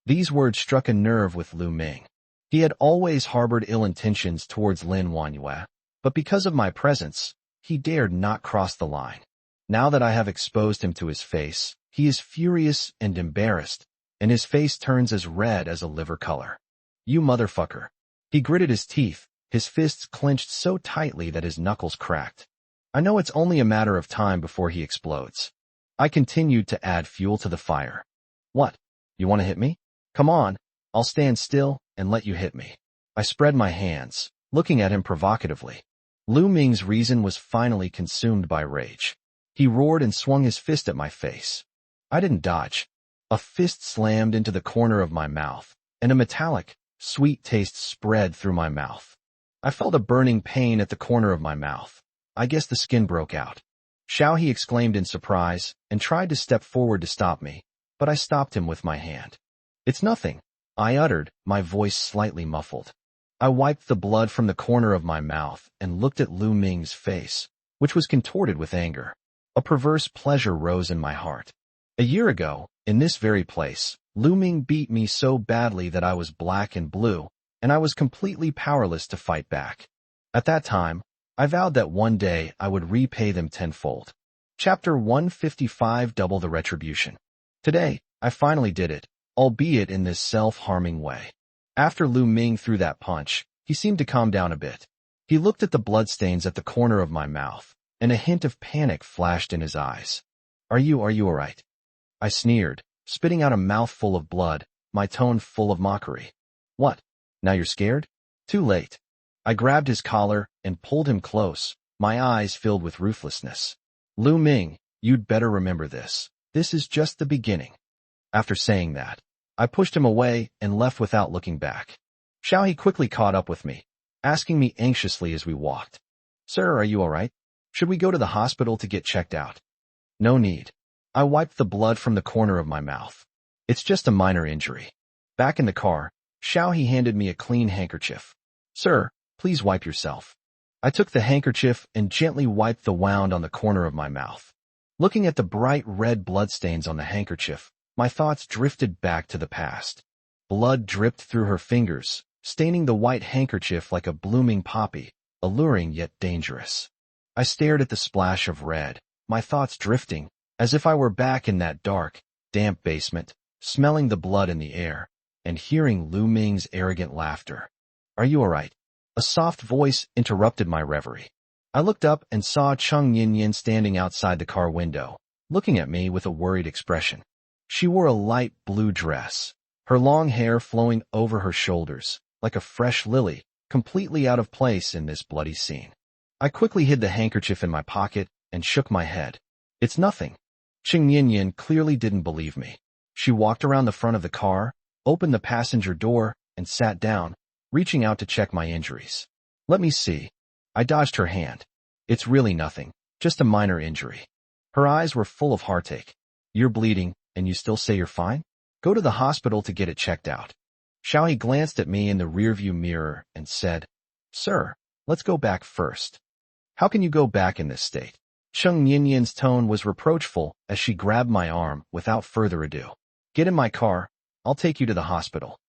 These words struck a nerve with Lu Ming. He had always harbored ill intentions towards Lin Manhwa, but because of my presence, he dared not cross the line. Now that I have exposed him to his face, he is furious and embarrassed, and his face turns as red as a liver color. You motherfucker. He gritted his teeth, his fists clenched so tightly that his knuckles cracked. I know it's only a matter of time before he explodes. I continued to add fuel to the fire. What? You want to hit me? Come on, I'll stand still and let you hit me. I spread my hands, looking at him provocatively. Lu Ming's reason was finally consumed by rage. He roared and swung his fist at my face. I didn't dodge. A fist slammed into the corner of my mouth, and a metallic, sweet taste spread through my mouth. I felt a burning pain at the corner of my mouth. I guess the skin broke out. Xiao He exclaimed in surprise and tried to step forward to stop me, but I stopped him with my hand. It's nothing, I uttered, my voice slightly muffled. I wiped the blood from the corner of my mouth and looked at Lu Ming's face, which was contorted with anger. A perverse pleasure rose in my heart. A year ago, in this very place, Lu Ming beat me so badly that I was black and blue, and I was completely powerless to fight back. At that time, I vowed that one day I would repay them tenfold. Chapter 155, Double the Retribution. Today, I finally did it, albeit in this self-harming way. After Lu Ming threw that punch, he seemed to calm down a bit. He looked at the bloodstains at the corner of my mouth, and a hint of panic flashed in his eyes. Are you all right? I sneered, spitting out a mouthful of blood, my tone full of mockery. What? Now you're scared? Too late. I grabbed his collar and pulled him close, my eyes filled with ruthlessness. Lu Ming, you'd better remember this. This is just the beginning. After saying that, I pushed him away and left without looking back. Xiao He quickly caught up with me, asking me anxiously as we walked. Sir, are you all right? Should we go to the hospital to get checked out? No need. I wiped the blood from the corner of my mouth. It's just a minor injury. Back in the car, Xiao He handed me a clean handkerchief. Sir, please wipe yourself. I took the handkerchief and gently wiped the wound on the corner of my mouth. Looking at the bright red bloodstains on the handkerchief, my thoughts drifted back to the past. Blood dripped through her fingers, staining the white handkerchief like a blooming poppy, alluring yet dangerous. I stared at the splash of red, my thoughts drifting, as if I were back in that dark, damp basement, smelling the blood in the air, and hearing Lu Ming's arrogant laughter. "Are you all right?" A soft voice interrupted my reverie. I looked up and saw Cheng Yinyan standing outside the car window, looking at me with a worried expression. She wore a light blue dress, her long hair flowing over her shoulders, like a fresh lily, completely out of place in this bloody scene. I quickly hid the handkerchief in my pocket and shook my head. "It's nothing." Cheng Yinyan clearly didn't believe me. She walked around the front of the car, opened the passenger door, and sat down, reaching out to check my injuries. "Let me see." I dodged her hand. "It's really nothing, just a minor injury." Her eyes were full of heartache. "You're bleeding, and you still say you're fine? Go to the hospital to get it checked out." Xiaohe glanced at me in the rearview mirror and said, "Sir, let's go back first." "How can you go back in this state?" Cheng Yinyan's tone was reproachful as she grabbed my arm without further ado. "Get in my car, I'll take you to the hospital."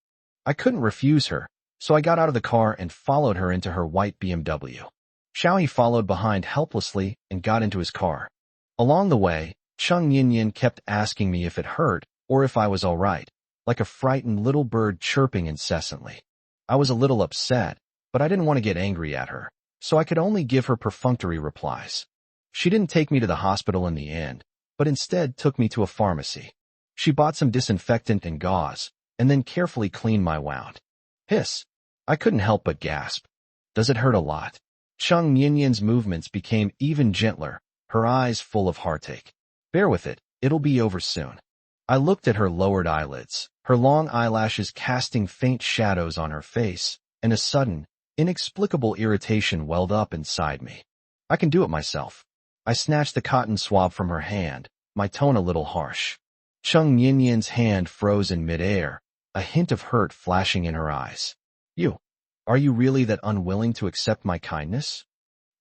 I couldn't refuse her, so I got out of the car and followed her into her white BMW. Xiaohe followed behind helplessly and got into his car. Along the way, Cheng Yinyan kept asking me if it hurt or if I was all right, like a frightened little bird chirping incessantly. I was a little upset, but I didn't want to get angry at her, so I could only give her perfunctory replies. She didn't take me to the hospital in the end, but instead took me to a pharmacy. She bought some disinfectant and gauze, and then carefully cleaned my wound. Hiss! I couldn't help but gasp. "Does it hurt a lot?" Cheng Yinyan's movements became even gentler, her eyes full of heartache. "Bear with it, it'll be over soon." I looked at her lowered eyelids, her long eyelashes casting faint shadows on her face, and a sudden, inexplicable irritation welled up inside me. "I can do it myself." I snatched the cotton swab from her hand, my tone a little harsh. Cheng Yinyan's hand froze in midair, a hint of hurt flashing in her eyes. Are you really that unwilling to accept my kindness?"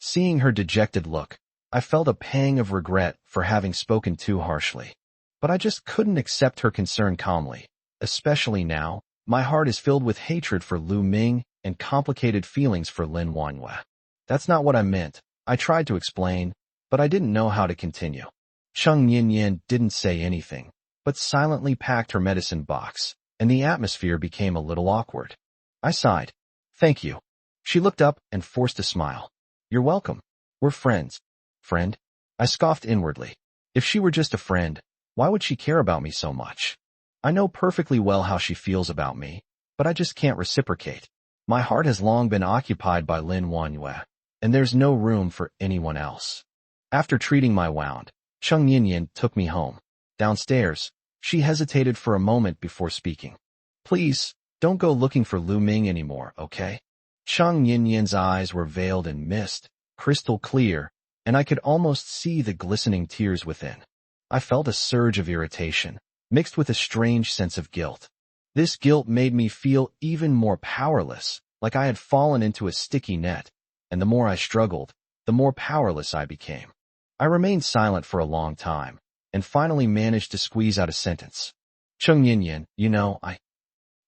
Seeing her dejected look, I felt a pang of regret for having spoken too harshly. But I just couldn't accept her concern calmly, especially now. My heart is filled with hatred for Lu Ming and complicated feelings for Lin Wanhua. "That's not what I meant," I tried to explain, but I didn't know how to continue. Cheng Yinyan didn't say anything, but silently packed her medicine box, and the atmosphere became a little awkward. I sighed. "Thank you." She looked up and forced a smile. "You're welcome. We're friends." "Friend?" I scoffed inwardly. If she were just a friend, why would she care about me so much? I know perfectly well how she feels about me, but I just can't reciprocate. My heart has long been occupied by Lin Wanhua, and there's no room for anyone else. After treating my wound, Cheng Yinyan took me home. Downstairs, she hesitated for a moment before speaking. "Please, don't go looking for Lu Ming anymore, okay?" Cheng Yinyan's eyes were veiled in mist, crystal clear, and I could almost see the glistening tears within. I felt a surge of irritation, mixed with a strange sense of guilt. This guilt made me feel even more powerless, like I had fallen into a sticky net, and the more I struggled, the more powerless I became. I remained silent for a long time, and finally managed to squeeze out a sentence. "Cheng Yinyan,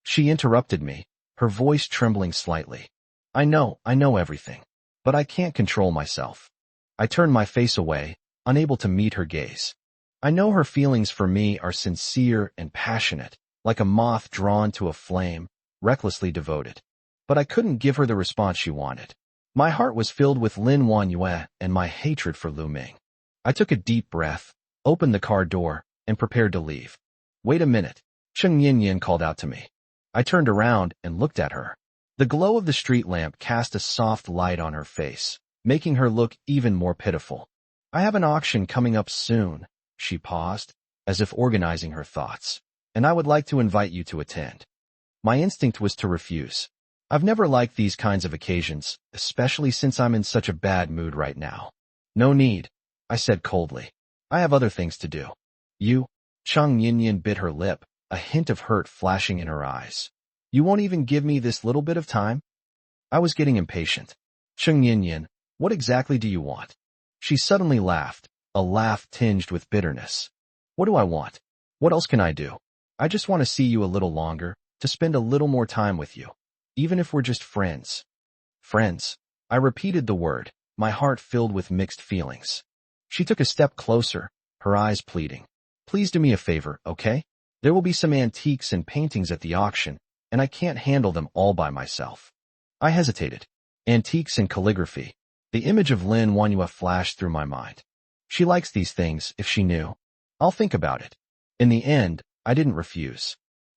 She interrupted me, her voice trembling slightly. I know everything, but I can't control myself." I turned my face away, unable to meet her gaze. I know her feelings for me are sincere and passionate, like a moth drawn to a flame, recklessly devoted. But I couldn't give her the response she wanted. My heart was filled with Lin Wanhua and my hatred for Lu Ming. I took a deep breath, opened the car door, and prepared to leave. "Wait a minute," Cheng Yinyan called out to me. I turned around and looked at her. The glow of the street lamp cast a soft light on her face, making her look even more pitiful. "I have an auction coming up soon," she paused, as if organizing her thoughts, "and I would like to invite you to attend." My instinct was to refuse. I've never liked these kinds of occasions, especially since I'm in such a bad mood right now. "No need," I said coldly. "I have other things to do." "You?" Cheng Yinyan bit her lip, a hint of hurt flashing in her eyes. "You won't even give me this little bit of time?" I was getting impatient. "Cheng Yinyan, what exactly do you want?" She suddenly laughed, a laugh tinged with bitterness. What do I want? What else can I do? I just want to see you a little longer, to spend a little more time with you. Even if we're just friends. Friends. I repeated the word, my heart filled with mixed feelings. She took a step closer, her eyes pleading. Please do me a favor, okay? There will be some antiques and paintings at the auction, and I can't handle them all by myself. I hesitated. Antiques and calligraphy. The image of Lin Wanhua flashed through my mind. She likes these things, if she knew. I'll think about it. In the end, I didn't refuse.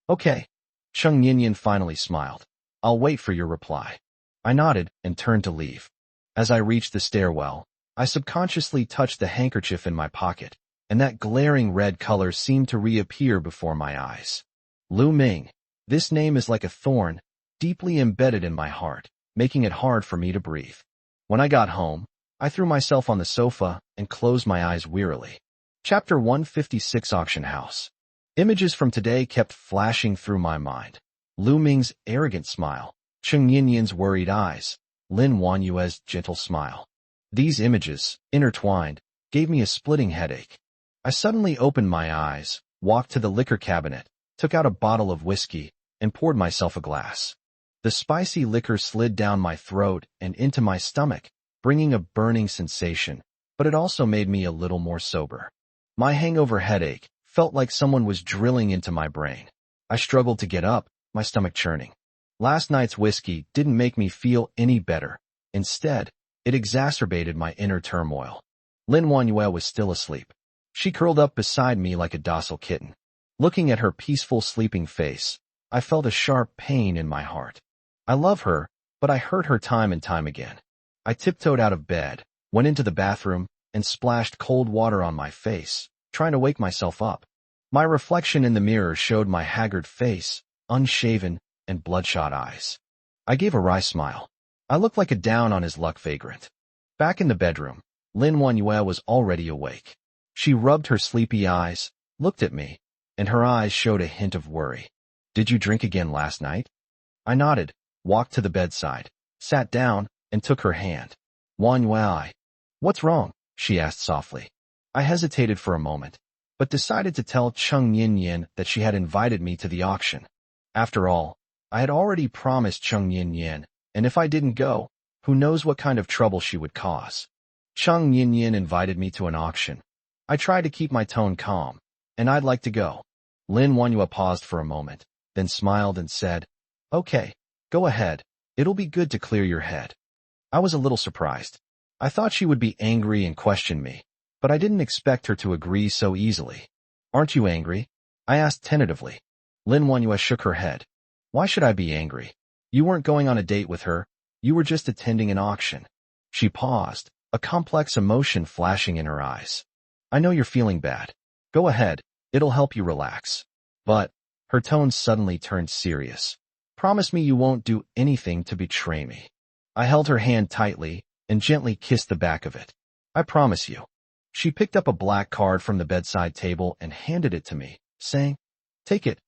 Okay. Cheng Yinyan finally smiled. I'll wait for your reply. I nodded and turned to leave. As I reached the stairwell, I subconsciously touched the handkerchief in my pocket, and that glaring red color seemed to reappear before my eyes. Lu Ming. This name is like a thorn, deeply embedded in my heart, making it hard for me to breathe. When I got home, I threw myself on the sofa and closed my eyes wearily. Chapter 156 Auction House. Images from today kept flashing through my mind. Lu Ming's arrogant smile, Cheng Yinyan's worried eyes, Lin Wanhua's gentle smile. These images, intertwined, gave me a splitting headache. I suddenly opened my eyes, walked to the liquor cabinet, took out a bottle of whiskey, and poured myself a glass. The spicy liquor slid down my throat and into my stomach, bringing a burning sensation, but it also made me a little more sober. My hangover headache felt like someone was drilling into my brain. I struggled to get up, my stomach churning. Last night's whiskey didn't make me feel any better. Instead, it exacerbated my inner turmoil. Lin Wanhua was still asleep. She curled up beside me like a docile kitten. Looking at her peaceful sleeping face, I felt a sharp pain in my heart. I love her, but I hurt her time and time again. I tiptoed out of bed, went into the bathroom, and splashed cold water on my face, trying to wake myself up. My reflection in the mirror showed my haggard face, unshaven, and bloodshot eyes. I gave a wry smile. I looked like a down-on-his-luck vagrant. Back in the bedroom, Lin Wanhua was already awake. She rubbed her sleepy eyes, looked at me, and her eyes showed a hint of worry. Did you drink again last night? I nodded, walked to the bedside, sat down, and took her hand. Wanhua, what's wrong? She asked softly. I hesitated for a moment, but decided to tell Cheng Yinyan that she had invited me to the auction. After all, I had already promised Cheng Yinyan, and if I didn't go, who knows what kind of trouble she would cause. Cheng Yinyan invited me to an auction. I tried to keep my tone calm, and I'd like to go. Lin Wanhua paused for a moment, then smiled and said, Okay, go ahead. It'll be good to clear your head. I was a little surprised. I thought she would be angry and question me, but I didn't expect her to agree so easily. Aren't you angry? I asked tentatively. Lin Wanhua shook her head. Why should I be angry? You weren't going on a date with her. You were just attending an auction. She paused, a complex emotion flashing in her eyes. I know you're feeling bad. Go ahead. It'll help you relax. But, her tone suddenly turned serious. Promise me you won't do anything to betray me. I held her hand tightly and gently kissed the back of it. I promise you. She picked up a black card from the bedside table and handed it to me, saying, Take it.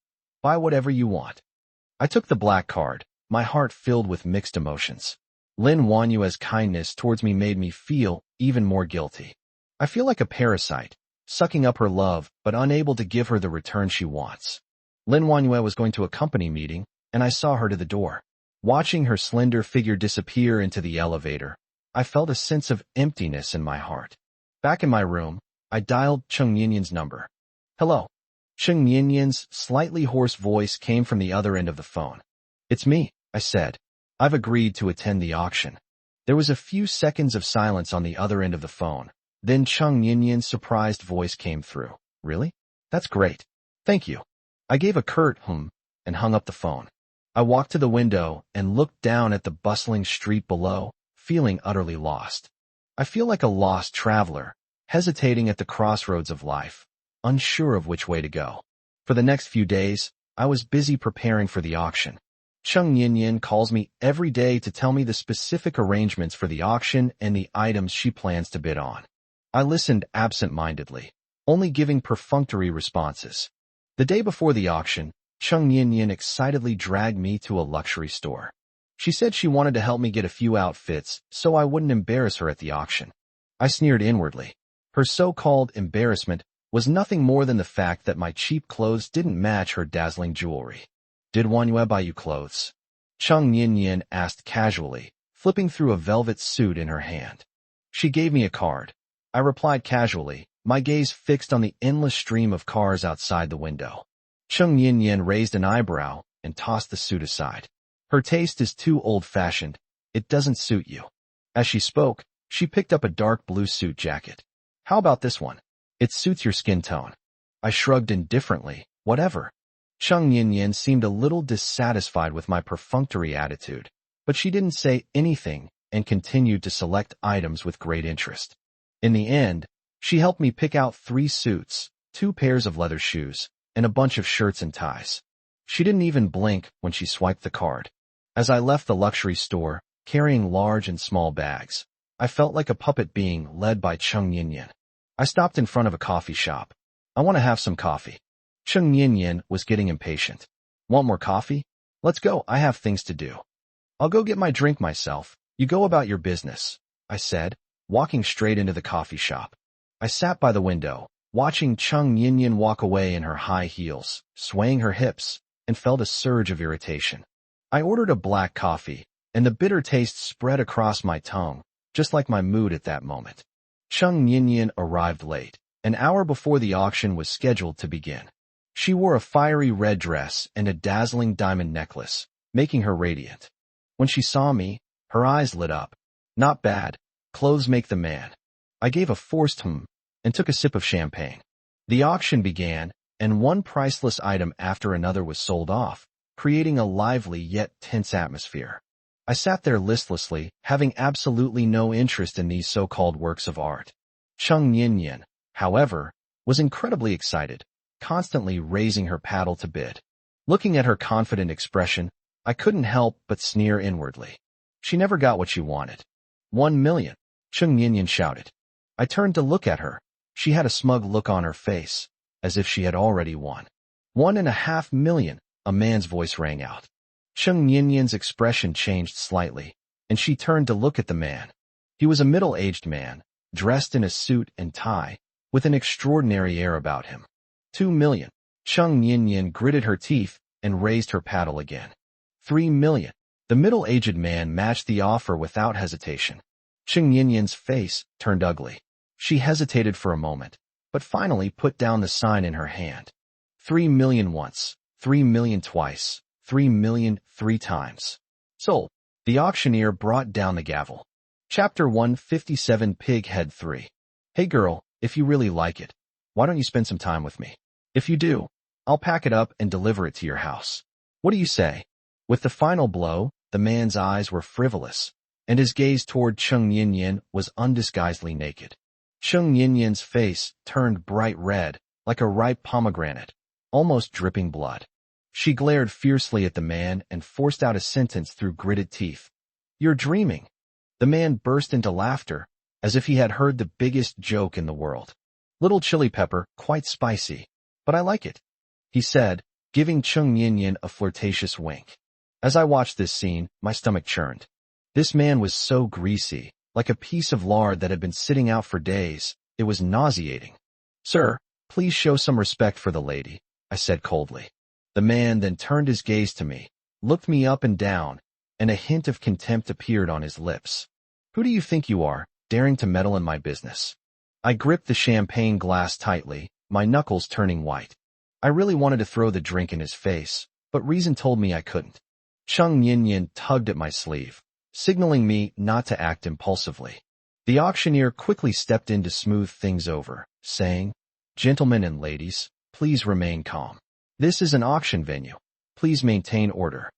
Buy whatever you want. I took the black card, my heart filled with mixed emotions. Lin Wanhua's kindness towards me made me feel even more guilty. I feel like a parasite, sucking up her love but unable to give her the return she wants. Lin Wanhua was going to a company meeting, and I saw her to the door. Watching her slender figure disappear into the elevator, I felt a sense of emptiness in my heart. Back in my room, I dialed Cheng Yinyan's number. Hello. Cheng Yinyan's slightly hoarse voice came from the other end of the phone. It's me, I said. I've agreed to attend the auction. There was a few seconds of silence on the other end of the phone. Then Cheng Yinyan's surprised voice came through. Really? That's great. Thank you. I gave a curt and hung up the phone. I walked to the window and looked down at the bustling street below, feeling utterly lost. I feel like a lost traveler, hesitating at the crossroads of life, unsure of which way to go. For the next few days, I was busy preparing for the auction. Cheng Yinyan calls me every day to tell me the specific arrangements for the auction and the items she plans to bid on. I listened absent-mindedly, only giving perfunctory responses. The day before the auction, Cheng Yinyan excitedly dragged me to a luxury store. She said she wanted to help me get a few outfits so I wouldn't embarrass her at the auction. I sneered inwardly. Her so-called embarrassment was nothing more than the fact that my cheap clothes didn't match her dazzling jewelry. Did Wanhua buy you clothes? Chung Yin asked casually, flipping through a velvet suit in her hand. She gave me a card. I replied casually, my gaze fixed on the endless stream of cars outside the window. Chung Yin raised an eyebrow and tossed the suit aside. Her taste is too old-fashioned. It doesn't suit you. As she spoke, she picked up a dark blue suit jacket. How about this one? It suits your skin tone. I shrugged indifferently. Whatever. Chung Yin seemed a little dissatisfied with my perfunctory attitude, but she didn't say anything and continued to select items with great interest. In the end, she helped me pick out 3 suits, 2 pairs of leather shoes, and a bunch of shirts and ties. She didn't even blink when she swiped the card. As I left the luxury store, carrying large and small bags, I felt like a puppet being led by Chung Yin. I stopped in front of a coffee shop. I want to have some coffee. Chung Yin was getting impatient. Want more coffee? Let's go, I have things to do. I'll go get my drink myself. You go about your business, I said, walking straight into the coffee shop. I sat by the window, watching Chung Yin walk away in her high heels, swaying her hips, and felt a surge of irritation. I ordered a black coffee, and the bitter taste spread across my tongue, just like my mood at that moment. Chung Yin arrived late, an hour before the auction was scheduled to begin. She wore a fiery red dress and a dazzling diamond necklace, making her radiant. When she saw me, her eyes lit up. Not bad. Clothes make the man. I gave a forced and took a sip of champagne. The auction began, and one priceless item after another was sold off, creating a lively yet tense atmosphere. I sat there listlessly, having absolutely no interest in these so-called works of art. Chung Yin, however, was incredibly excited, constantly raising her paddle to bid. Looking at her confident expression, I couldn't help but sneer inwardly. She never got what she wanted. 1 million, Chung Yin shouted. I turned to look at her. She had a smug look on her face, as if she had already won. 1.5 million, a man's voice rang out. Chung Yin's expression changed slightly, and she turned to look at the man. He was a middle-aged man, dressed in a suit and tie, with an extraordinary air about him. 2 million. Chung Yin gritted her teeth and raised her paddle again. 3 million. The middle-aged man matched the offer without hesitation. Chung Yin's face turned ugly. She hesitated for a moment, but finally put down the sign in her hand. 3 million once, 3 million twice, 3 million 3 times. Sold. The auctioneer brought down the gavel. Chapter 157 Pig Head 3. Hey girl, if you really like it, why don't you spend some time with me? If you do, I'll pack it up and deliver it to your house. What do you say? With the final blow, the man's eyes were frivolous, and his gaze toward Chung Yin was undisguisedly naked. Chung Yin's face turned bright red, like a ripe pomegranate, almost dripping blood. She glared fiercely at the man and forced out a sentence through gritted teeth. You're dreaming. The man burst into laughter, as if he had heard the biggest joke in the world. Little chili pepper, quite spicy, but I like it, he said, giving Chung Yin a flirtatious wink. As I watched this scene, my stomach churned. This man was so greasy, like a piece of lard that had been sitting out for days. It was nauseating. Sir, please show some respect for the lady, I said coldly. The man then turned his gaze to me, looked me up and down, and a hint of contempt appeared on his lips. Who do you think you are, daring to meddle in my business? I gripped the champagne glass tightly, my knuckles turning white. I really wanted to throw the drink in his face, but reason told me I couldn't. Chung Yin tugged at my sleeve, signaling me not to act impulsively. The auctioneer quickly stepped in to smooth things over, saying, Gentlemen and ladies, please remain calm. This is an auction venue. Please maintain order.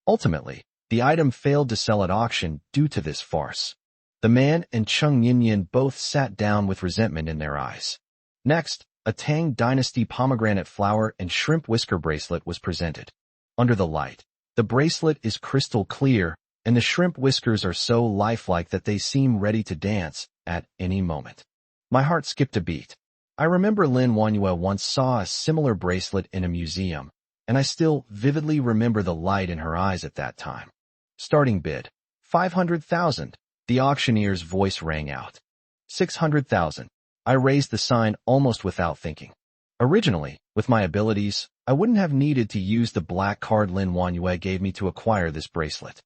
Ultimately, the item failed to sell at auction due to this farce. The man and Chung Yin both sat down with resentment in their eyes. Next, a Tang Dynasty pomegranate flower and shrimp whisker bracelet was presented. Under the light, the bracelet is crystal clear, and the shrimp whiskers are so lifelike that they seem ready to dance at any moment. My heart skipped a beat. I remember Lin Wanhua once saw a similar bracelet in a museum, and I still vividly remember the light in her eyes at that time. Starting bid. 500,000. The auctioneer's voice rang out. 600,000. I raised the sign almost without thinking. Originally, with my abilities, I wouldn't have needed to use the black card Lin Wanyue gave me to acquire this bracelet.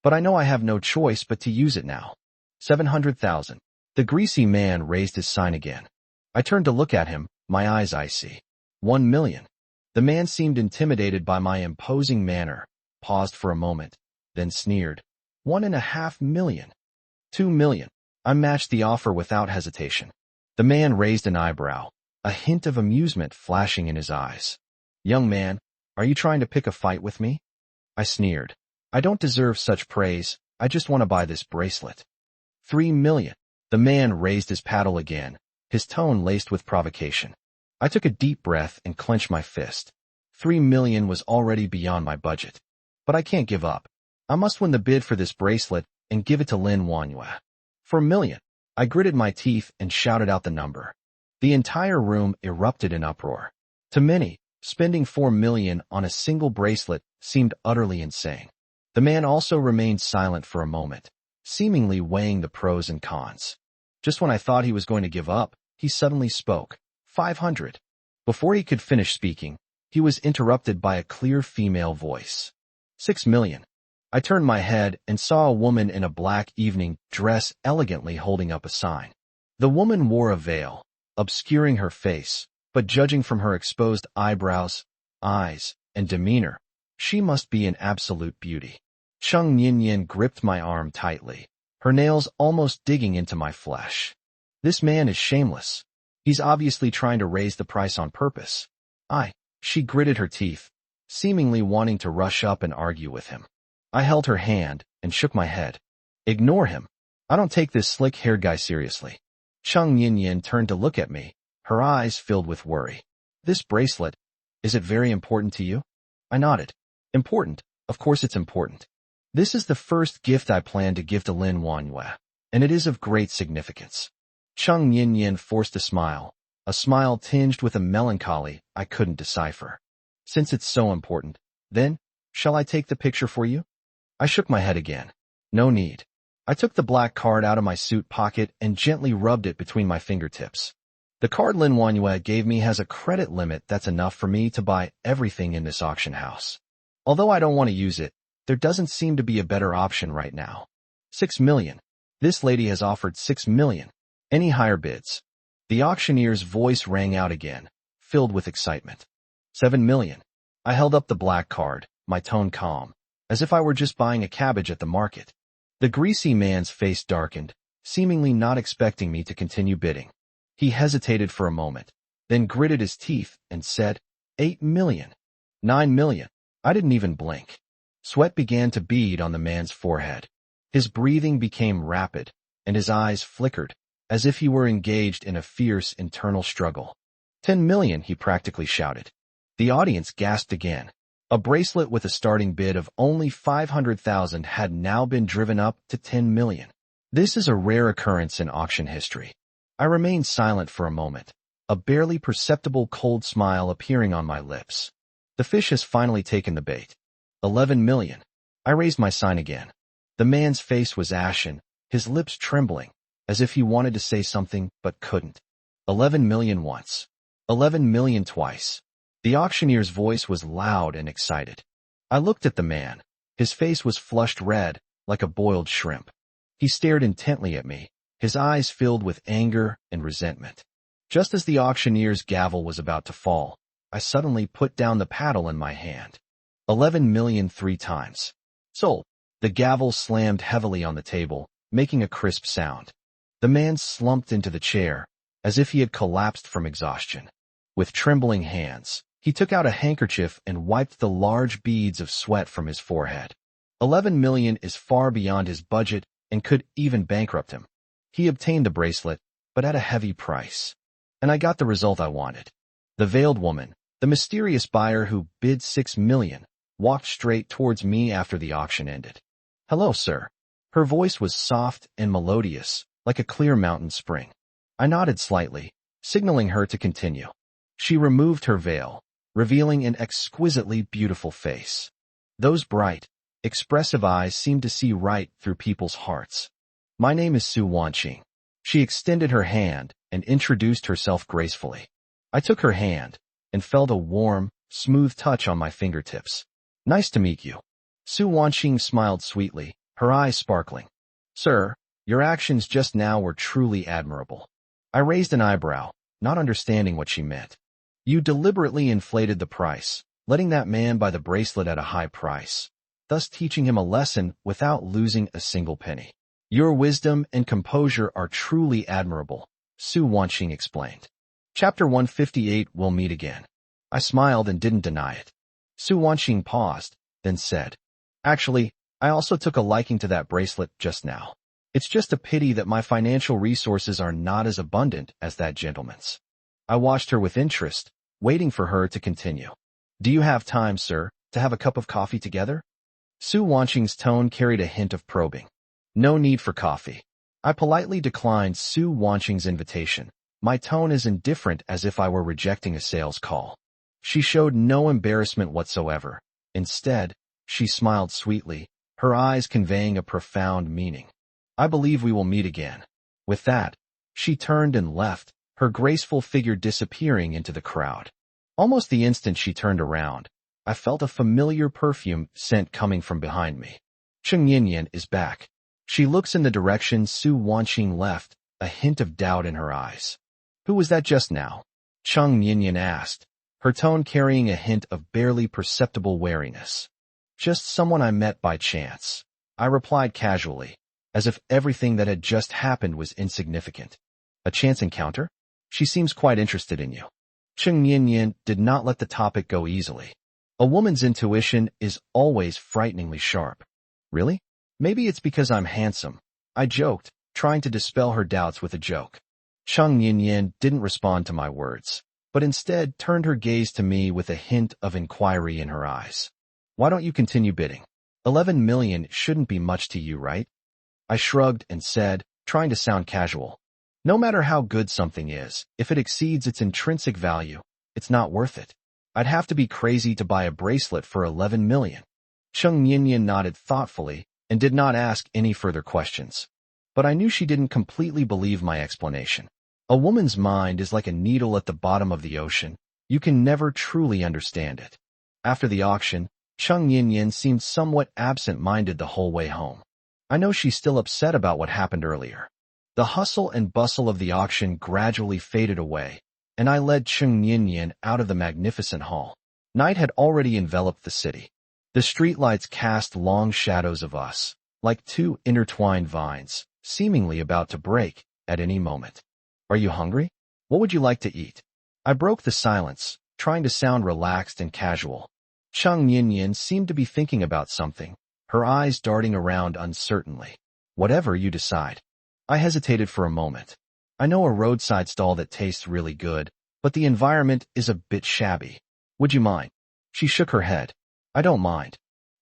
But I know I have no choice but to use it now. 700,000. The greasy man raised his sign again. I turned to look at him, my eyes icy. 1 million. The man seemed intimidated by my imposing manner, paused for a moment, then sneered. 1.5 million. 2 million. I matched the offer without hesitation. The man raised an eyebrow, a hint of amusement flashing in his eyes. Young man, are you trying to pick a fight with me? I sneered. I don't deserve such praise, I just want to buy this bracelet. 3 million. The man raised his paddle again, his tone laced with provocation. I took a deep breath and clenched my fist. 3 million was already beyond my budget. But I can't give up. I must win the bid for this bracelet and give it to Lin Wanyue. For a million. I gritted my teeth and shouted out the number. The entire room erupted in uproar. To many, spending 4 million on a single bracelet seemed utterly insane. The man also remained silent for a moment, seemingly weighing the pros and cons. Just when I thought he was going to give up, he suddenly spoke. 500. Before he could finish speaking, he was interrupted by a clear female voice. 6 million. I turned my head and saw a woman in a black evening dress elegantly holding up a sign. The woman wore a veil, obscuring her face, but judging from her exposed eyebrows, eyes, and demeanor, she must be an absolute beauty. Cheng Yin gripped my arm tightly, her nails almost digging into my flesh. This man is shameless. He's obviously trying to raise the price on purpose. She gritted her teeth, seemingly wanting to rush up and argue with him. I held her hand and shook my head. Ignore him. I don't take this slick-haired guy seriously. Cheng Yin turned to look at me, her eyes filled with worry. This bracelet, is it very important to you? I nodded. Important, of course it's important. This is the first gift I plan to give to Lin Wanyue, and it is of great significance. Cheng Yin forced a smile tinged with a melancholy I couldn't decipher. Since it's so important, then, shall I take the picture for you? I shook my head again. No need. I took the black card out of my suit pocket and gently rubbed it between my fingertips. The card Lin Wanyue gave me has a credit limit that's enough for me to buy everything in this auction house. Although I don't want to use it, there doesn't seem to be a better option right now. 6 million. This lady has offered 6 million. Any higher bids? The auctioneer's voice rang out again, filled with excitement. 7 million. I held up the black card, my tone calm, as if I were just buying a cabbage at the market. The greasy man's face darkened, seemingly not expecting me to continue bidding. He hesitated for a moment, then gritted his teeth and said, 8 million. 9 million. I didn't even blink. Sweat began to bead on the man's forehead. His breathing became rapid, and his eyes flickered, as if he were engaged in a fierce internal struggle. 10 million, he practically shouted. The audience gasped again. A bracelet with a starting bid of only 500,000 had now been driven up to 10 million. This is a rare occurrence in auction history. I remained silent for a moment, a barely perceptible cold smile appearing on my lips. The fish has finally taken the bait. 11 million. I raised my sign again. The man's face was ashen, his lips trembling, as if he wanted to say something but couldn't. 11 million once. 11 million twice. The auctioneer's voice was loud and excited. I looked at the man. His face was flushed red, like a boiled shrimp. He stared intently at me, his eyes filled with anger and resentment. Just as the auctioneer's gavel was about to fall, I suddenly put down the paddle in my hand. 11 million 3 times. Sold. The gavel slammed heavily on the table, making a crisp sound. The man slumped into the chair, as if he had collapsed from exhaustion. With trembling hands, he took out a handkerchief and wiped the large beads of sweat from his forehead. 11 million is far beyond his budget and could even bankrupt him. He obtained the bracelet, but at a heavy price. And I got the result I wanted. The veiled woman, the mysterious buyer who bid 6 million, walked straight towards me after the auction ended. Hello, sir. Her voice was soft and melodious, like a clear mountain spring. I nodded slightly, signaling her to continue. She removed her veil, revealing an exquisitely beautiful face. Those bright, expressive eyes seemed to see right through people's hearts. My name is Su Wanqing. She extended her hand and introduced herself gracefully. I took her hand and felt a warm, smooth touch on my fingertips. Nice to meet you. Su Wanqing smiled sweetly, her eyes sparkling. Sir, your actions just now were truly admirable. I raised an eyebrow, not understanding what she meant. You deliberately inflated the price, letting that man buy the bracelet at a high price, thus teaching him a lesson without losing a single penny. Your wisdom and composure are truly admirable, Su Wanqing explained. Chapter 158, We'll meet again. I smiled and didn't deny it. Su Wanqing paused, then said, Actually, I also took a liking to that bracelet just now. It's just a pity that my financial resources are not as abundant as that gentleman's. I watched her with interest, waiting for her to continue. Do you have time, sir, to have a cup of coffee together? Su Wanqing's tone carried a hint of probing. No need for coffee. I politely declined Su Wanqing's invitation, my tone as indifferent as if I were rejecting a sales call. She showed no embarrassment whatsoever. Instead, she smiled sweetly, her eyes conveying a profound meaning. I believe we will meet again. With that, she turned and left, her graceful figure disappearing into the crowd. Almost the instant she turned around, I felt a familiar perfume scent coming from behind me. Cheng Yinyan is back. She looks in the direction Su Wanqing left, a hint of doubt in her eyes. Who was that just now? Cheng Yinyan asked, her tone carrying a hint of barely perceptible wariness. Just someone I met by chance, I replied casually, as if everything that had just happened was insignificant. A chance encounter? She seems quite interested in you. Cheng Yinyan did not let the topic go easily. A woman's intuition is always frighteningly sharp. Really? Maybe it's because I'm handsome, I joked, trying to dispel her doubts with a joke. Cheng Yinyan didn't respond to my words, but instead turned her gaze to me with a hint of inquiry in her eyes. Why don't you continue bidding? 11 million shouldn't be much to you, right? I shrugged and said, trying to sound casual. No matter how good something is, if it exceeds its intrinsic value, it's not worth it. I'd have to be crazy to buy a bracelet for 11 million. Cheng Yinyan nodded thoughtfully and did not ask any further questions. But I knew she didn't completely believe my explanation. A woman's mind is like a needle at the bottom of the ocean. You can never truly understand it. After the auction, Cheng Yinyan seemed somewhat absent-minded the whole way home. I know she's still upset about what happened earlier. The hustle and bustle of the auction gradually faded away, and I led Cheng Yinyan out of the magnificent hall. Night had already enveloped the city. The streetlights cast long shadows of us, like two intertwined vines, seemingly about to break at any moment. Are you hungry? What would you like to eat? I broke the silence, trying to sound relaxed and casual. Cheng Yinyan seemed to be thinking about something, her eyes darting around uncertainly. Whatever you decide. I hesitated for a moment. I know a roadside stall that tastes really good, but the environment is a bit shabby. Would you mind? She shook her head. I don't mind.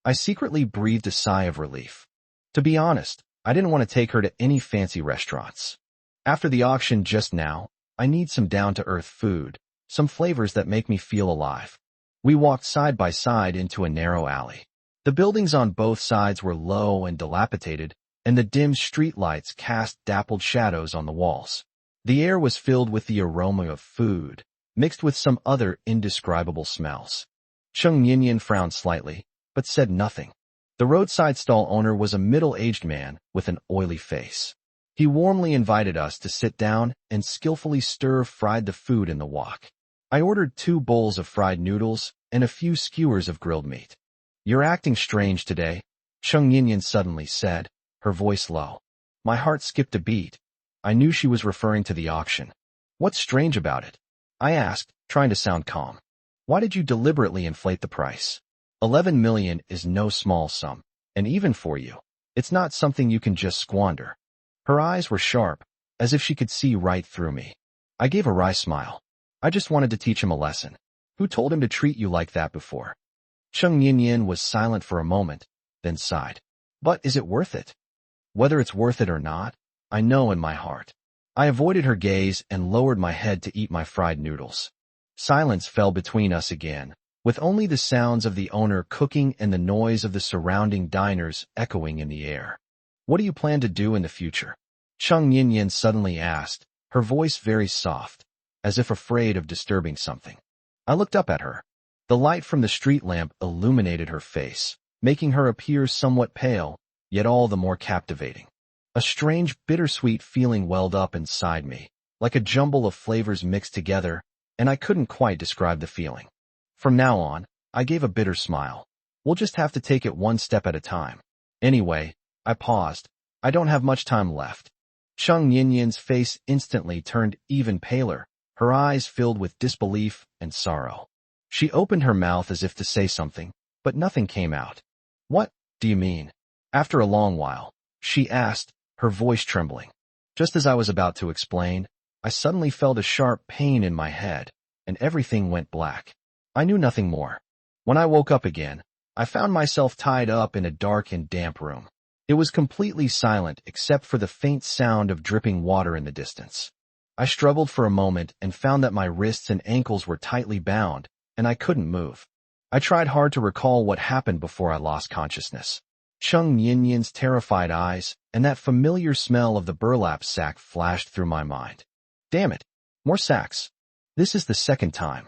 I secretly breathed a sigh of relief. To be honest, I didn't want to take her to any fancy restaurants. After the auction just now, I need some down-to-earth food, some flavors that make me feel alive. We walked side by side into a narrow alley. The buildings on both sides were low and dilapidated, and the dim streetlights cast dappled shadows on the walls. The air was filled with the aroma of food, mixed with some other indescribable smells. Cheng Yinyan frowned slightly, but said nothing. The roadside stall owner was a middle-aged man with an oily face. He warmly invited us to sit down and skillfully stir-fried the food in the wok. I ordered 2 bowls of fried noodles and a few skewers of grilled meat. You're acting strange today, Cheng Yinyan suddenly said, her voice low. My heart skipped a beat. I knew she was referring to the auction. What's strange about it? I asked, trying to sound calm. Why did you deliberately inflate the price? 11 million is no small sum, and even for you, it's not something you can just squander. Her eyes were sharp, as if she could see right through me. I gave a wry smile. I just wanted to teach him a lesson. Who told him to treat you like that before? Cheng Yinyan was silent for a moment, then sighed. But is it worth it? Whether it's worth it or not, I know in my heart. I avoided her gaze and lowered my head to eat my fried noodles. Silence fell between us again, with only the sounds of the owner cooking and the noise of the surrounding diners echoing in the air. What do you plan to do in the future? Chung Yin suddenly asked, her voice very soft, as if afraid of disturbing something. I looked up at her. The light from the street lamp illuminated her face, making her appear somewhat pale, yet all the more captivating. A strange, bittersweet feeling welled up inside me, like a jumble of flavors mixed together, and I couldn't quite describe the feeling. From now on, I gave a bitter smile. We'll just have to take it one step at a time. Anyway, I paused. I don't have much time left. Chung Yin's face instantly turned even paler, her eyes filled with disbelief and sorrow. She opened her mouth as if to say something, but nothing came out. What do you mean? After a long while, she asked, her voice trembling. Just as I was about to explain, I suddenly felt a sharp pain in my head, and everything went black. I knew nothing more. When I woke up again, I found myself tied up in a dark and damp room. It was completely silent except for the faint sound of dripping water in the distance. I struggled for a moment and found that my wrists and ankles were tightly bound, and I couldn't move. I tried hard to recall what happened before I lost consciousness. Chung Yin's terrified eyes and that familiar smell of the burlap sack flashed through my mind. Damn it! More sacks. This is the second time.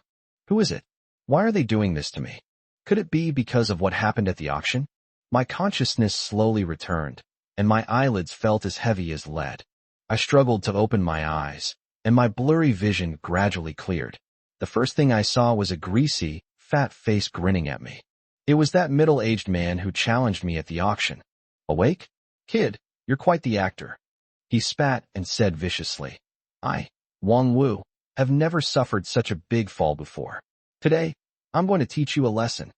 Who is it? Why are they doing this to me? Could it be because of what happened at the auction? My consciousness slowly returned, and my eyelids felt as heavy as lead. I struggled to open my eyes, and my blurry vision gradually cleared. The first thing I saw was a greasy, fat face grinning at me. It was that middle-aged man who challenged me at the auction. Awake? Kid, you're quite the actor. He spat and said viciously. I, Wang Wu, have never suffered such a big fall before. Today, I'm going to teach you a lesson.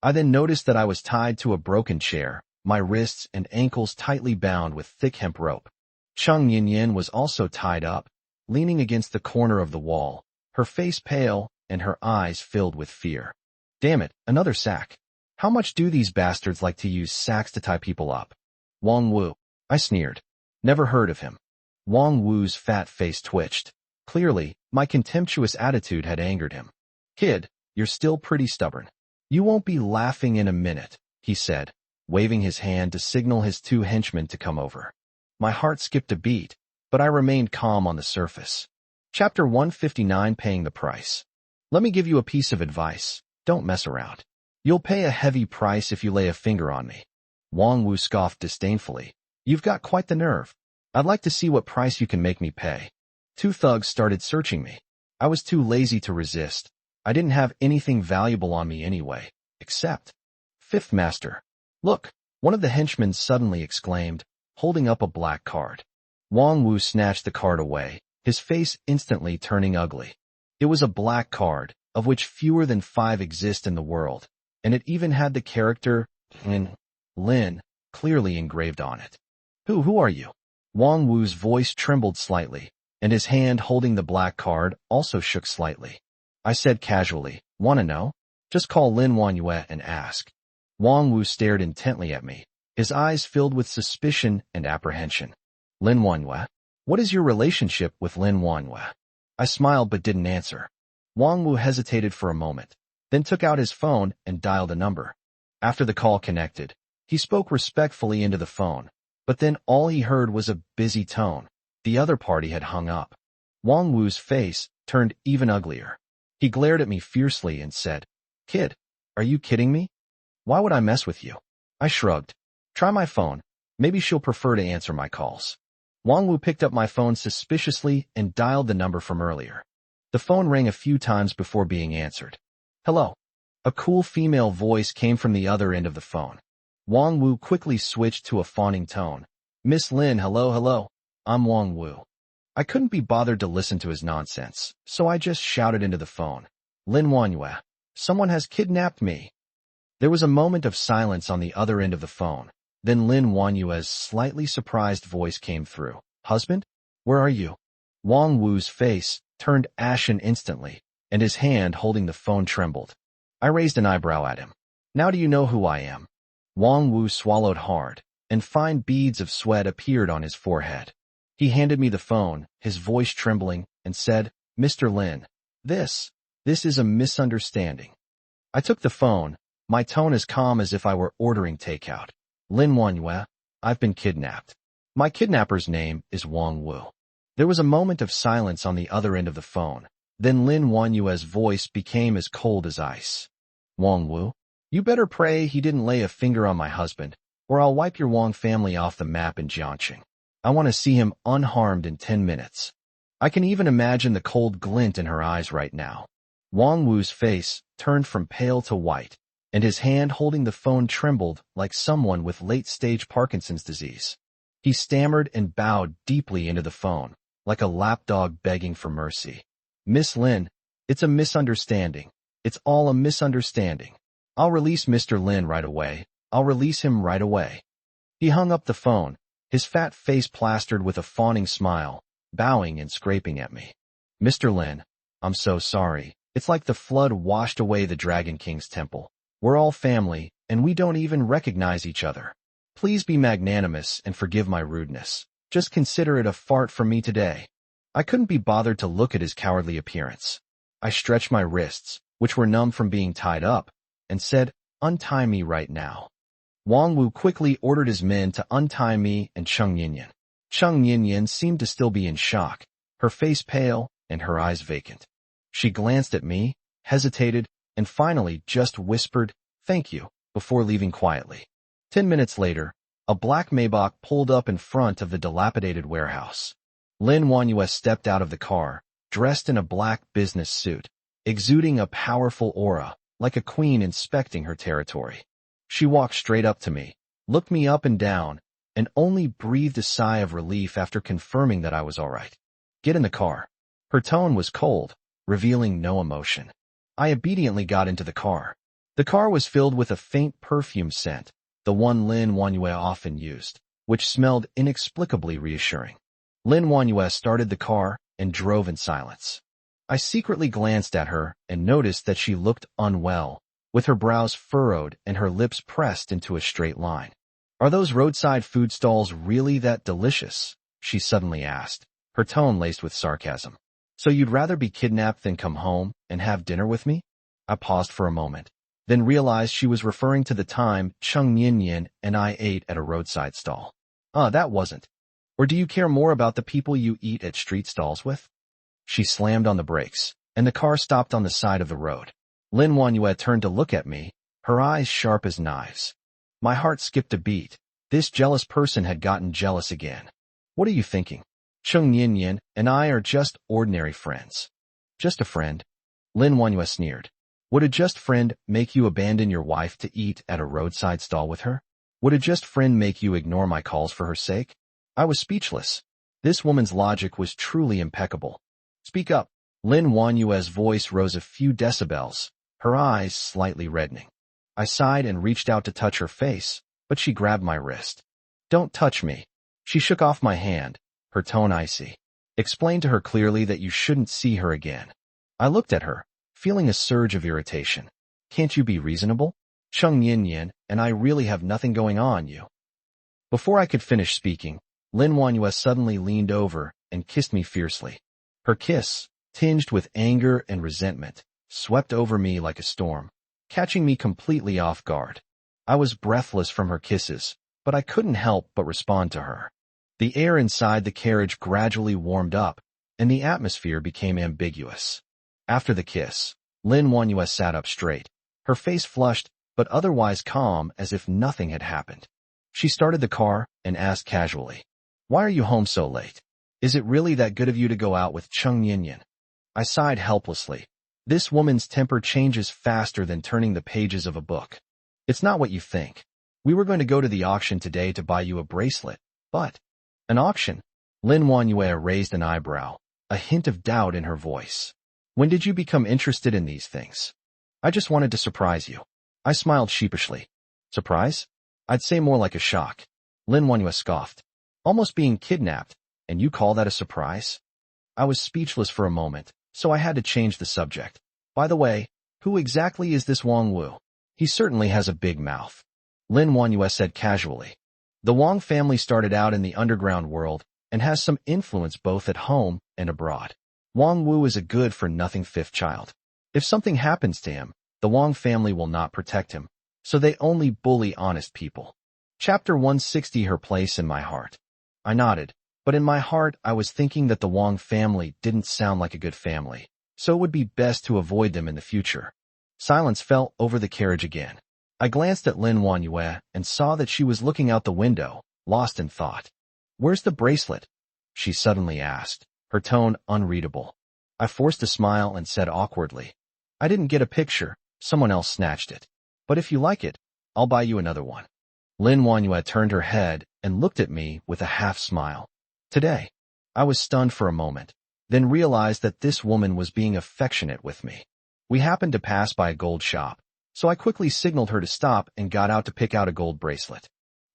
I then noticed that I was tied to a broken chair, my wrists and ankles tightly bound with thick hemp rope. Chung Yin was also tied up, leaning against the corner of the wall, her face pale and her eyes filled with fear. Damn it, another sack. How much do these bastards like to use sacks to tie people up? Wang Wu, I sneered. Never heard of him. Wang Wu's fat face twitched. Clearly, my contemptuous attitude had angered him. Kid, you're still pretty stubborn. You won't be laughing in a minute, he said, waving his hand to signal his two henchmen to come over. My heart skipped a beat, but I remained calm on the surface. Chapter 159, Paying the Price. Let me give you a piece of advice. Don't mess around. You'll pay a heavy price if you lay a finger on me. Wang Wu scoffed disdainfully. You've got quite the nerve. I'd like to see what price you can make me pay. Two thugs started searching me. I was too lazy to resist. I didn't have anything valuable on me anyway, except Fifth Master. Look, one of the henchmen suddenly exclaimed, holding up a black card. Wang Wu snatched the card away, his face instantly turning ugly. It was a black card, of which fewer than 5 exist in the world, and it even had the character Lin clearly engraved on it. Who are you? Wang Wu's voice trembled slightly, and his hand holding the black card also shook slightly. I said casually, wanna know? Just call Lin Wanyue and ask. Wang Wu stared intently at me, his eyes filled with suspicion and apprehension. Lin Wanyue? What is your relationship with Lin Wanyue? I smiled but didn't answer. Wang Wu hesitated for a moment, then took out his phone and dialed a number. After the call connected, he spoke respectfully into the phone, but then all he heard was a busy tone. The other party had hung up. Wang Wu's face turned even uglier. He glared at me fiercely and said, Kid, are you kidding me? Why would I mess with you? I shrugged. Try my phone. Maybe she'll prefer to answer my calls. Wang Wu picked up my phone suspiciously and dialed the number from earlier. The phone rang a few times before being answered. Hello. A cool female voice came from the other end of the phone. Wang Wu quickly switched to a fawning tone. Miss Lin, hello. I'm Wang Wu. I couldn't be bothered to listen to his nonsense, so I just shouted into the phone. Lin Wanyue, someone has kidnapped me. There was a moment of silence on the other end of the phone. Then Lin Wanyue's slightly surprised voice came through. Husband? Where are you? Wang Wu's face turned ashen instantly, and his hand holding the phone trembled. I raised an eyebrow at him. Now do you know who I am? Wang Wu swallowed hard, and fine beads of sweat appeared on his forehead. He handed me the phone, his voice trembling, and said, Mr. Lin, this is a misunderstanding. I took the phone, my tone as calm as if I were ordering takeout. Lin Wanyue, I've been kidnapped. My kidnapper's name is Wang Wu. There was a moment of silence on the other end of the phone. Then Lin Wanyue's voice became as cold as ice. Wang Wu, you better pray he didn't lay a finger on my husband, or I'll wipe your Wang family off the map in Jiangxing. I want to see him unharmed in 10 minutes. I can even imagine the cold glint in her eyes right now. Wang Wu's face turned from pale to white, and his hand holding the phone trembled like someone with late-stage Parkinson's disease. He stammered and bowed deeply into the phone, like a lapdog begging for mercy. Miss Lin, it's a misunderstanding. It's all a misunderstanding. I'll release Mr. Lin right away. I'll release him right away. He hung up the phone, his fat face plastered with a fawning smile, bowing and scraping at me. Mr. Lin, I'm so sorry. It's like the flood washed away the Dragon King's temple. We're all family, and we don't even recognize each other. Please be magnanimous and forgive my rudeness. Just consider it a fart from me today. I couldn't be bothered to look at his cowardly appearance. I stretched my wrists, which were numb from being tied up, and said, untie me right now. Wang Wu quickly ordered his men to untie me and Cheng Yinyan. Cheng Yinyan seemed to still be in shock, her face pale and her eyes vacant. She glanced at me, hesitated, and finally just whispered, thank you, before leaving quietly. 10 minutes later, a black Maybach pulled up in front of the dilapidated warehouse. Lin Wanyue stepped out of the car, dressed in a black business suit, exuding a powerful aura, like a queen inspecting her territory. She walked straight up to me, looked me up and down, and only breathed a sigh of relief after confirming that I was all right. Get in the car. Her tone was cold, revealing no emotion. I obediently got into the car. The car was filled with a faint perfume scent, the one Lin Wanyue often used, which smelled inexplicably reassuring. Lin Wanyue started the car and drove in silence. I secretly glanced at her and noticed that she looked unwell, with her brows furrowed and her lips pressed into a straight line. Are those roadside food stalls really that delicious? She suddenly asked, her tone laced with sarcasm. So you'd rather be kidnapped than come home and have dinner with me? I paused for a moment, then realized she was referring to the time Cheng Yinyan and I ate at a roadside stall. That wasn't. Or do you care more about the people you eat at street stalls with? She slammed on the brakes, and the car stopped on the side of the road. Lin Wanyue turned to look at me, her eyes sharp as knives. My heart skipped a beat. This jealous person had gotten jealous again. What are you thinking? Cheng Yinyan and I are just ordinary friends. Just a friend? Lin Wanyue sneered. Would a just friend make you abandon your wife to eat at a roadside stall with her? Would a just friend make you ignore my calls for her sake? I was speechless. This woman's logic was truly impeccable. Speak up. Lin Wanyue's voice rose a few decibels, her eyes slightly reddening. I sighed and reached out to touch her face, but she grabbed my wrist. Don't touch me. She shook off my hand, her tone icy. Explain to her clearly that you shouldn't see her again. I looked at her, feeling a surge of irritation. Can't you be reasonable? Cheng Yinyan and I really have nothing going on, you. Before I could finish speaking, Lin Wanyue suddenly leaned over and kissed me fiercely. Her kiss, tinged with anger and resentment, swept over me like a storm, catching me completely off guard. I was breathless from her kisses, but I couldn't help but respond to her. The air inside the carriage gradually warmed up, and the atmosphere became ambiguous. After the kiss, Lin Wanyue sat up straight, her face flushed but otherwise calm as if nothing had happened. She started the car and asked casually, "Why are you home so late? Is it really that good of you to go out with Cheng Yinyan?" I sighed helplessly. This woman's temper changes faster than turning the pages of a book. It's not what you think. We were going to go to the auction today to buy you a bracelet, but... An auction? Lin Wanyue raised an eyebrow, a hint of doubt in her voice. When did you become interested in these things? I just wanted to surprise you. I smiled sheepishly. Surprise? I'd say more like a shock. Lin Wanyue scoffed. Almost being kidnapped, and you call that a surprise? I was speechless for a moment, so I had to change the subject. By the way, who exactly is this Wang Wu? He certainly has a big mouth. Lin Wanyue said casually. The Wang family started out in the underground world and has some influence both at home and abroad. Wang Wu is a good-for-nothing fifth child. If something happens to him, the Wang family will not protect him, so they only bully honest people. Chapter 160 Her Place in My Heart. I nodded, but in my heart I was thinking that the Wang family didn't sound like a good family, so it would be best to avoid them in the future. Silence fell over the carriage again. I glanced at Lin Wanyue and saw that she was looking out the window, lost in thought. "Where's the bracelet?" she suddenly asked, her tone unreadable. I forced a smile and said awkwardly, "I didn't get a picture, someone else snatched it. But if you like it, I'll buy you another one." Lin Wanyue turned her head and looked at me with a half-smile. "Today?" I was stunned for a moment, then realized that this woman was being affectionate with me. We happened to pass by a gold shop, so I quickly signaled her to stop and got out to pick out a gold bracelet.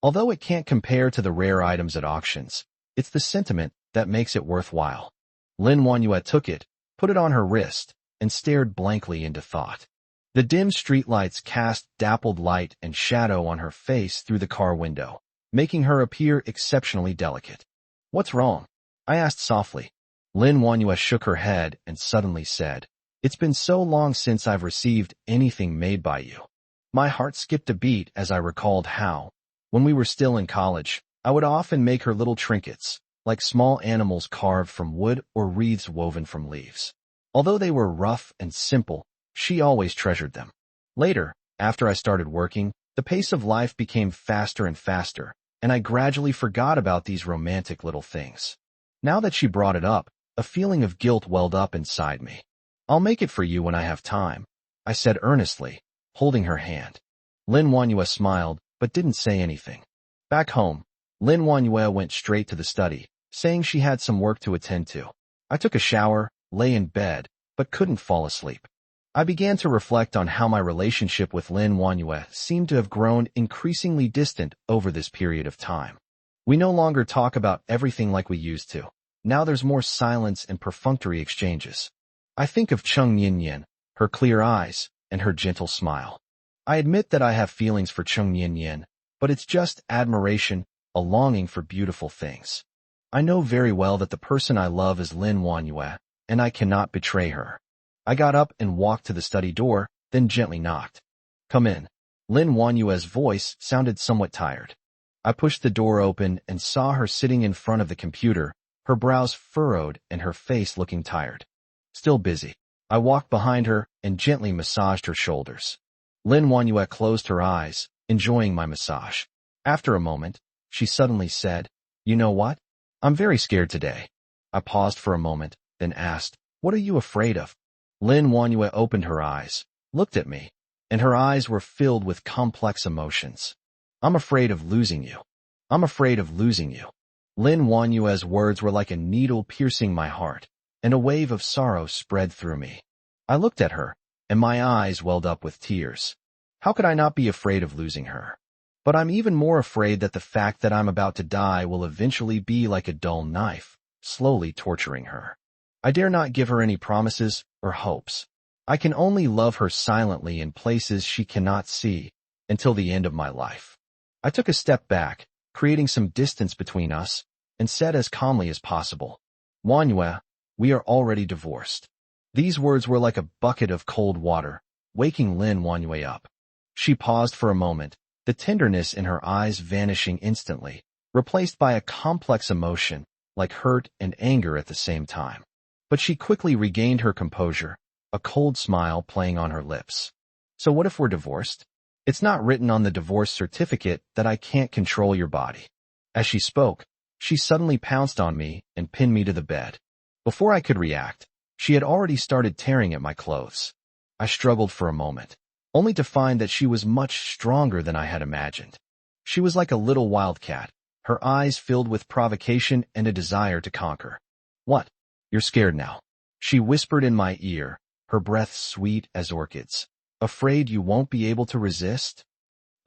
Although it can't compare to the rare items at auctions, it's the sentiment that makes it worthwhile. Lin Wanyue took it, put it on her wrist, and stared blankly into thought. The dim streetlights cast dappled light and shadow on her face through the car window, making her appear exceptionally delicate. "What's wrong?" I asked softly. Lin Wanyue shook her head and suddenly said, "It's been so long since I've received anything made by you." My heart skipped a beat as I recalled how, when we were still in college, I would often make her little trinkets, like small animals carved from wood or wreaths woven from leaves. Although they were rough and simple, she always treasured them. Later, after I started working, the pace of life became faster and faster, and I gradually forgot about these romantic little things. Now that she brought it up, a feeling of guilt welled up inside me. "I'll make it for you when I have time," I said earnestly, holding her hand. Lin Wanyue smiled, but didn't say anything. Back home, Lin Wanyue went straight to the study, saying she had some work to attend to. I took a shower, lay in bed, but couldn't fall asleep. I began to reflect on how my relationship with Lin Wanyue seemed to have grown increasingly distant over this period of time. We no longer talk about everything like we used to. Now there's more silence and perfunctory exchanges. I think of Cheng Yinyan, her clear eyes, and her gentle smile. I admit that I have feelings for Cheng Yinyan, but it's just admiration, a longing for beautiful things. I know very well that the person I love is Lin Wanyue, and I cannot betray her. I got up and walked to the study door, then gently knocked. "Come in." Lin Wanyue's voice sounded somewhat tired. I pushed the door open and saw her sitting in front of the computer, her brows furrowed and her face looking tired. "Still busy." I walked behind her and gently massaged her shoulders. Lin Wanyue closed her eyes, enjoying my massage. After a moment, she suddenly said, "You know what? I'm very scared today." I paused for a moment, then asked, "What are you afraid of?" Lin Wanyue opened her eyes, looked at me, and her eyes were filled with complex emotions. "I'm afraid of losing you. I'm afraid of losing you." Lin Wanyue's words were like a needle piercing my heart, and a wave of sorrow spread through me. I looked at her, and my eyes welled up with tears. How could I not be afraid of losing her? But I'm even more afraid that the fact that I'm about to die will eventually be like a dull knife, slowly torturing her. I dare not give her any promises or hopes. I can only love her silently in places she cannot see until the end of my life. I took a step back, creating some distance between us, and said as calmly as possible, "Wanyue, we are already divorced." These words were like a bucket of cold water, waking Lin Wanyue up. She paused for a moment, the tenderness in her eyes vanishing instantly, replaced by a complex emotion, like hurt and anger at the same time. But she quickly regained her composure, a cold smile playing on her lips. "So what if we're divorced? It's not written on the divorce certificate that I can't control your body." As she spoke, she suddenly pounced on me and pinned me to the bed. Before I could react, she had already started tearing at my clothes. I struggled for a moment, only to find that she was much stronger than I had imagined. She was like a little wildcat, her eyes filled with provocation and a desire to conquer. "What? You're scared now?" she whispered in my ear, her breath sweet as orchids. "Afraid you won't be able to resist?"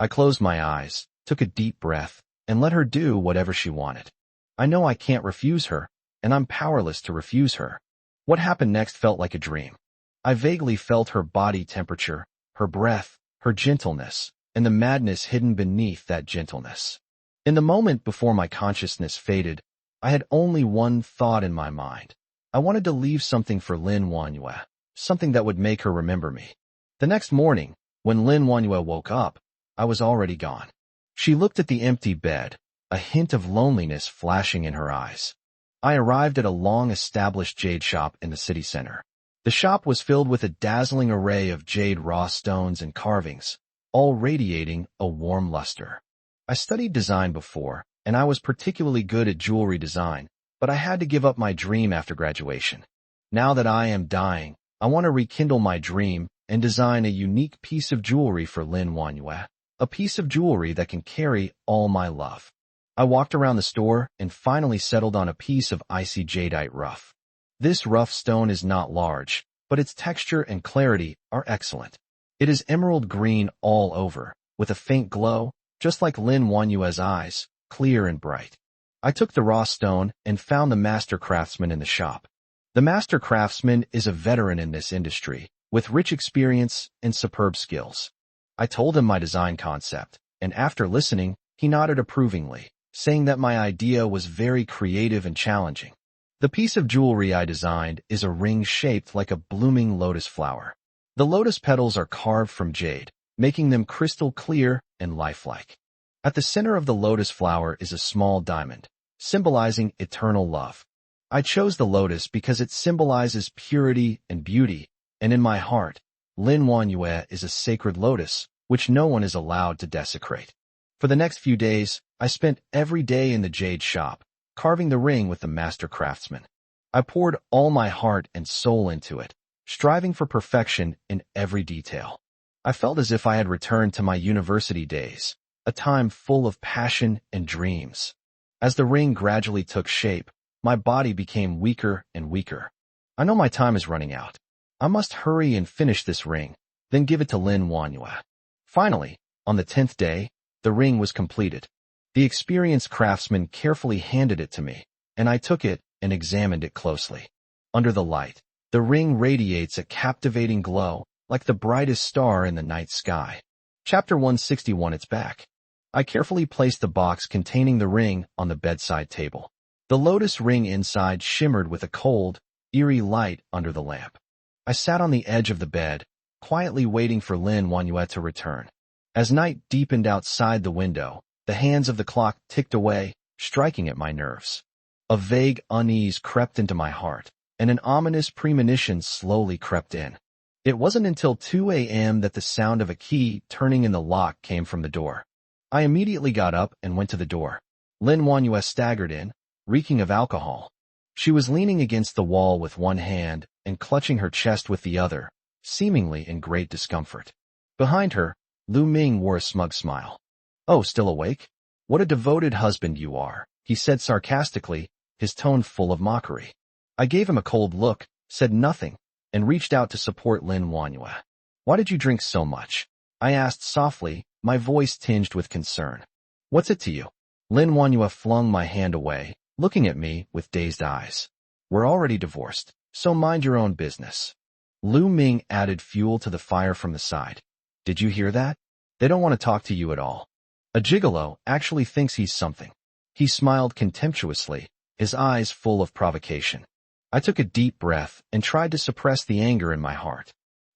I closed my eyes, took a deep breath, and let her do whatever she wanted. I know I can't refuse her, and I'm powerless to refuse her. What happened next felt like a dream. I vaguely felt her body temperature, her breath, her gentleness, and the madness hidden beneath that gentleness. In the moment before my consciousness faded, I had only one thought in my mind. I wanted to leave something for Lin Wanyue, something that would make her remember me. The next morning, when Lin Wanyue woke up, I was already gone. She looked at the empty bed, a hint of loneliness flashing in her eyes. I arrived at a long-established jade shop in the city center. The shop was filled with a dazzling array of jade raw stones and carvings, all radiating a warm luster. I studied design before, and I was particularly good at jewelry design, but I had to give up my dream after graduation. Now that I am dying, I want to rekindle my dream and design a unique piece of jewelry for Lin Wanyue, a piece of jewelry that can carry all my love. I walked around the store and finally settled on a piece of icy jadeite rough. This rough stone is not large, but its texture and clarity are excellent. It is emerald green all over, with a faint glow, just like Lin Wanyue's eyes, clear and bright. I took the raw stone and found the master craftsman in the shop. The master craftsman is a veteran in this industry, with rich experience and superb skills. I told him my design concept, and after listening, he nodded approvingly, saying that my idea was very creative and challenging. The piece of jewelry I designed is a ring shaped like a blooming lotus flower. The lotus petals are carved from jade, making them crystal clear and lifelike. At the center of the lotus flower is a small diamond, symbolizing eternal love. I chose the lotus because it symbolizes purity and beauty, and in my heart, Lin Wanyue is a sacred lotus, which no one is allowed to desecrate. For the next few days, I spent every day in the jade shop, carving the ring with the master craftsman. I poured all my heart and soul into it, striving for perfection in every detail. I felt as if I had returned to my university days, a time full of passion and dreams. As the ring gradually took shape, my body became weaker and weaker. I know my time is running out. I must hurry and finish this ring, then give it to Lin Wanyue. Finally, on the 10th day, the ring was completed. The experienced craftsman carefully handed it to me, and I took it and examined it closely. Under the light, the ring radiates a captivating glow, like the brightest star in the night sky. Chapter 161. It's back. I carefully placed the box containing the ring on the bedside table. The lotus ring inside shimmered with a cold, eerie light under the lamp. I sat on the edge of the bed, quietly waiting for Lin Wanyue to return. As night deepened outside the window, the hands of the clock ticked away, striking at my nerves. A vague unease crept into my heart, and an ominous premonition slowly crept in. It wasn't until 2 a.m. that the sound of a key turning in the lock came from the door. I immediately got up and went to the door. Lin Wanyue staggered in, reeking of alcohol. She was leaning against the wall with one hand and clutching her chest with the other, seemingly in great discomfort. Behind her, Lu Ming wore a smug smile. "Oh, still awake? What a devoted husband you are," he said sarcastically, his tone full of mockery. I gave him a cold look, said nothing, and reached out to support Lin Wanyue. "Why did you drink so much?" I asked softly, my voice tinged with concern. "What's it to you?" Lin Wanyue flung my hand away, looking at me with dazed eyes. "We're already divorced, so mind your own business." Lu Ming added fuel to the fire from the side. "Did you hear that? They don't want to talk to you at all. A gigolo actually thinks he's something." He smiled contemptuously, his eyes full of provocation. I took a deep breath and tried to suppress the anger in my heart.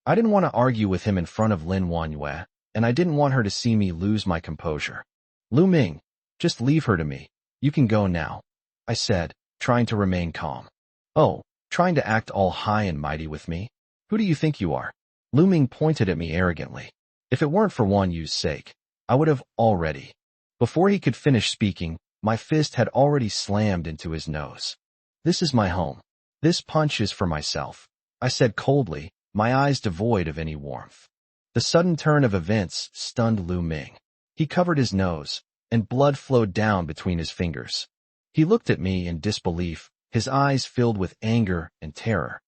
I didn't want to argue with him in front of Lin Wanyue, and I didn't want her to see me lose my composure. "Lu Ming, just leave her to me. You can go now," I said, trying to remain calm. "Oh, trying to act all high and mighty with me? Who do you think you are?" Lu Ming pointed at me arrogantly. If it weren't for Wanyu's sake, I would have already. Before he could finish speaking, my fist had already slammed into his nose. "This is my home. This punch is for myself," I said coldly, my eyes devoid of any warmth. The sudden turn of events stunned Lu Ming. He covered his nose, and blood flowed down between his fingers. He looked at me in disbelief, his eyes filled with anger and terror.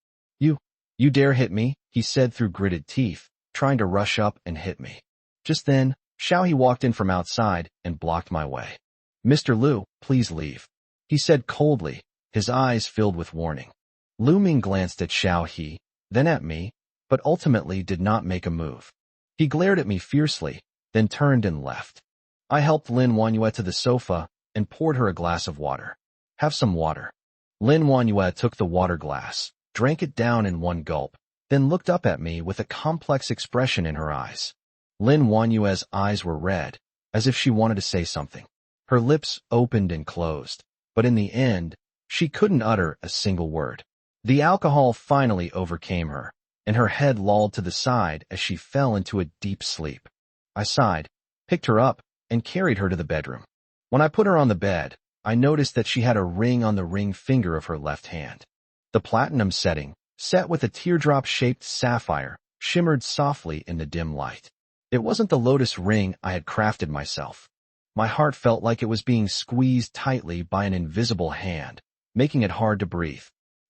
You dare hit me?" he said through gritted teeth, trying to rush up and hit me. Just then, Xiao He walked in from outside and blocked my way. "Mr. Lu, please leave," he said coldly, his eyes filled with warning. Lu Ming glanced at Xiao He, then at me, but ultimately did not make a move. He glared at me fiercely, then turned and left. I helped Lin Wanyue to the sofa and poured her a glass of water. "Have some water." Lin Wanyue took the water glass, drank it down in one gulp, then looked up at me with a complex expression in her eyes. Lin Wanyue's eyes were red, as if she wanted to say something. Her lips opened and closed, but in the end, she couldn't utter a single word. The alcohol finally overcame her, and her head lolled to the side as she fell into a deep sleep. I sighed, picked her up, and carried her to the bedroom. When I put her on the bed, I noticed that she had a ring on the ring finger of her left hand. The platinum setting, set with a teardrop-shaped sapphire, shimmered softly in the dim light. It wasn't the lotus ring I had crafted myself. My heart felt like it was being squeezed tightly by an invisible hand, making it hard to breathe.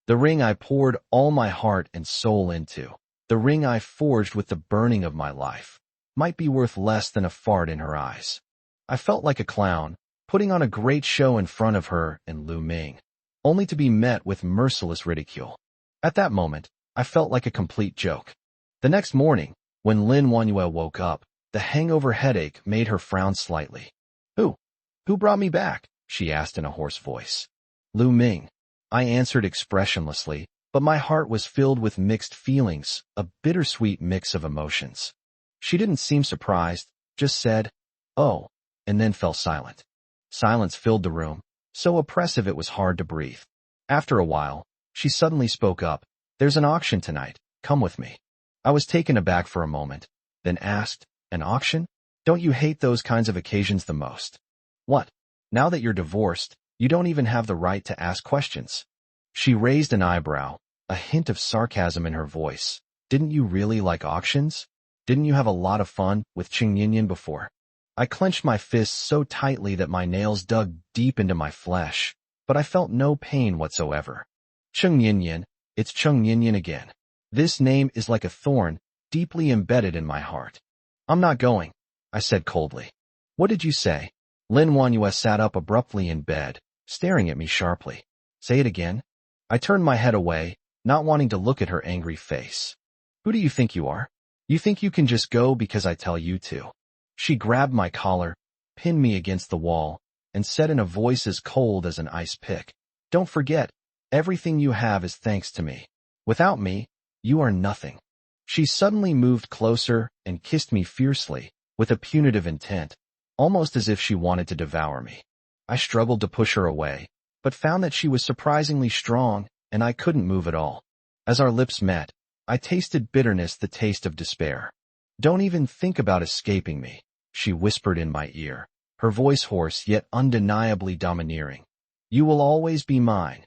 The ring I poured all my heart and soul into, the ring I forged with the burning of my life, might be worth less than a fart in her eyes. I felt like a clown, putting on a great show in front of her and Lu Ming, only to be met with merciless ridicule. At that moment, I felt like a complete joke. The next morning, when Lin Wanyue woke up, the hangover headache made her frown slightly. Who brought me back? She asked in a hoarse voice. Lu Ming. I answered expressionlessly, but my heart was filled with mixed feelings, a bittersweet mix of emotions. She didn't seem surprised, just said, "Oh," and then fell silent. Silence filled the room, so oppressive it was hard to breathe. After a while, she suddenly spoke up, "There's an auction tonight, come with me." I was taken aback for a moment, then asked, "An auction? Don't you hate those kinds of occasions the most? What? Now that you're divorced, you don't even have the right to ask questions." She raised an eyebrow, a hint of sarcasm in her voice. "Didn't you really like auctions? Didn't you have a lot of fun with Cheng Yin before?" I clenched my fists so tightly that my nails dug deep into my flesh, but I felt no pain whatsoever. Cheng Yin, it's Cheng Yin again. This name is like a thorn, deeply embedded in my heart. "I'm not going," I said coldly. "What did you say?" Lin Wanyue sat up abruptly in bed, staring at me sharply. "Say it again." I turned my head away, not wanting to look at her angry face. "Who do you think you are? You think you can just go because I tell you to?" She grabbed my collar, pinned me against the wall, and said in a voice as cold as an ice pick, "Don't forget, everything you have is thanks to me. Without me, you are nothing." She suddenly moved closer and kissed me fiercely, with a punitive intent, almost as if she wanted to devour me. I struggled to push her away, but found that she was surprisingly strong, and I couldn't move at all. As our lips met, I tasted bitterness, the taste of despair. "Don't even think about escaping me," she whispered in my ear, her voice hoarse yet undeniably domineering. "You will always be mine."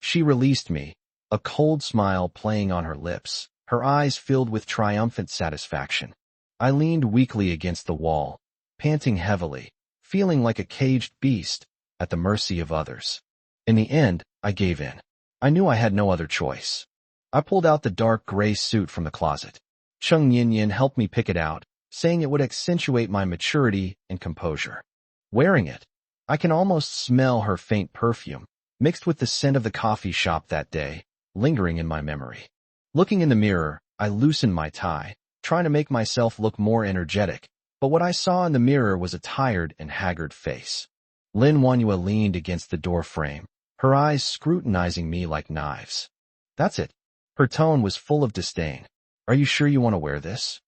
She released me, a cold smile playing on her lips, her eyes filled with triumphant satisfaction. I leaned weakly against the wall, panting heavily, feeling like a caged beast, at the mercy of others. In the end, I gave in. I knew I had no other choice. I pulled out the dark gray suit from the closet. Cheng Yin helped me pick it out, saying it would accentuate my maturity and composure. Wearing it, I can almost smell her faint perfume, mixed with the scent of the coffee shop that day, lingering in my memory. Looking in the mirror, I loosened my tie, trying to make myself look more energetic, but what I saw in the mirror was a tired and haggard face. Lin Wanyue leaned against the door frame, her eyes scrutinizing me like knives. "That's it." Her tone was full of disdain. "Are you sure you want to wear this?"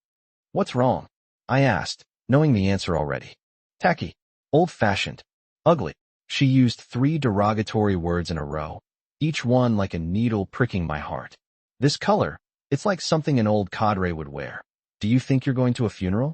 "What's wrong?" I asked, knowing the answer already. "Tacky, old-fashioned, ugly." She used 3 derogatory words in a row, each one like a needle pricking my heart. "This color, it's like something an old cadre would wear. Do you think you're going to a funeral?"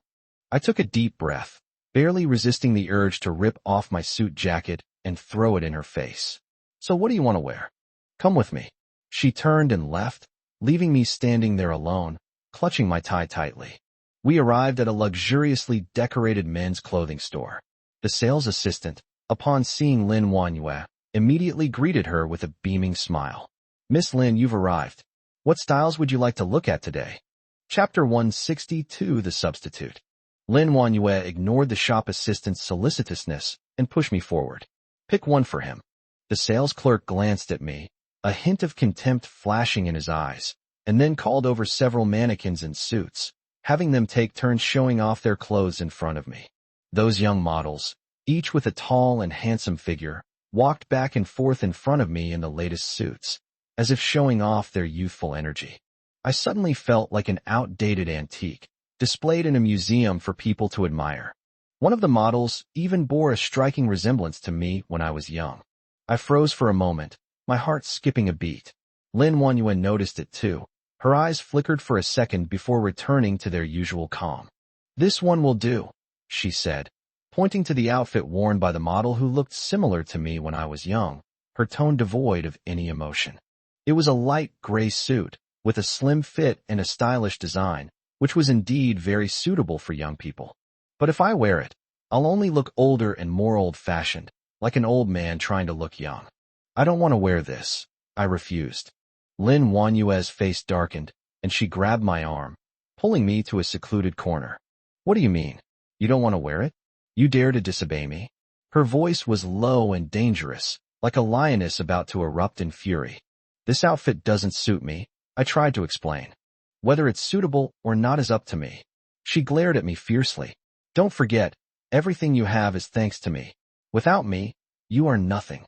I took a deep breath, barely resisting the urge to rip off my suit jacket and throw it in her face. "So what do you want to wear? Come with me." She turned and left, leaving me standing there alone, clutching my tie tightly. We arrived at a luxuriously decorated men's clothing store. The sales assistant, upon seeing Lin Wanyue, immediately greeted her with a beaming smile. "Miss Lin, you've arrived. What styles would you like to look at today?" Chapter 162, The Substitute. Lin Wanyue ignored the shop assistant's solicitousness and pushed me forward. "Pick one for him." The sales clerk glanced at me, a hint of contempt flashing in his eyes, and then called over several mannequins in suits, having them take turns showing off their clothes in front of me. Those young models, each with a tall and handsome figure, walked back and forth in front of me in the latest suits, as if showing off their youthful energy. I suddenly felt like an outdated antique, displayed in a museum for people to admire. One of the models even bore a striking resemblance to me when I was young. I froze for a moment, my heart skipping a beat. Lin Wanyuan noticed it too. Her eyes flickered for a second before returning to their usual calm. "This one will do," she said, pointing to the outfit worn by the model who looked similar to me when I was young, her tone devoid of any emotion. It was a light gray suit, with a slim fit and a stylish design, which was indeed very suitable for young people. But if I wear it, I'll only look older and more old-fashioned, like an old man trying to look young. "I don't want to wear this," I refused. Lin Wanyue's face darkened, and she grabbed my arm, pulling me to a secluded corner. "What do you mean? You don't want to wear it? You dare to disobey me?" Her voice was low and dangerous, like a lioness about to erupt in fury. "This outfit doesn't suit me," I tried to explain. "Whether it's suitable or not is up to me." She glared at me fiercely. "Don't forget, everything you have is thanks to me. Without me, you are nothing."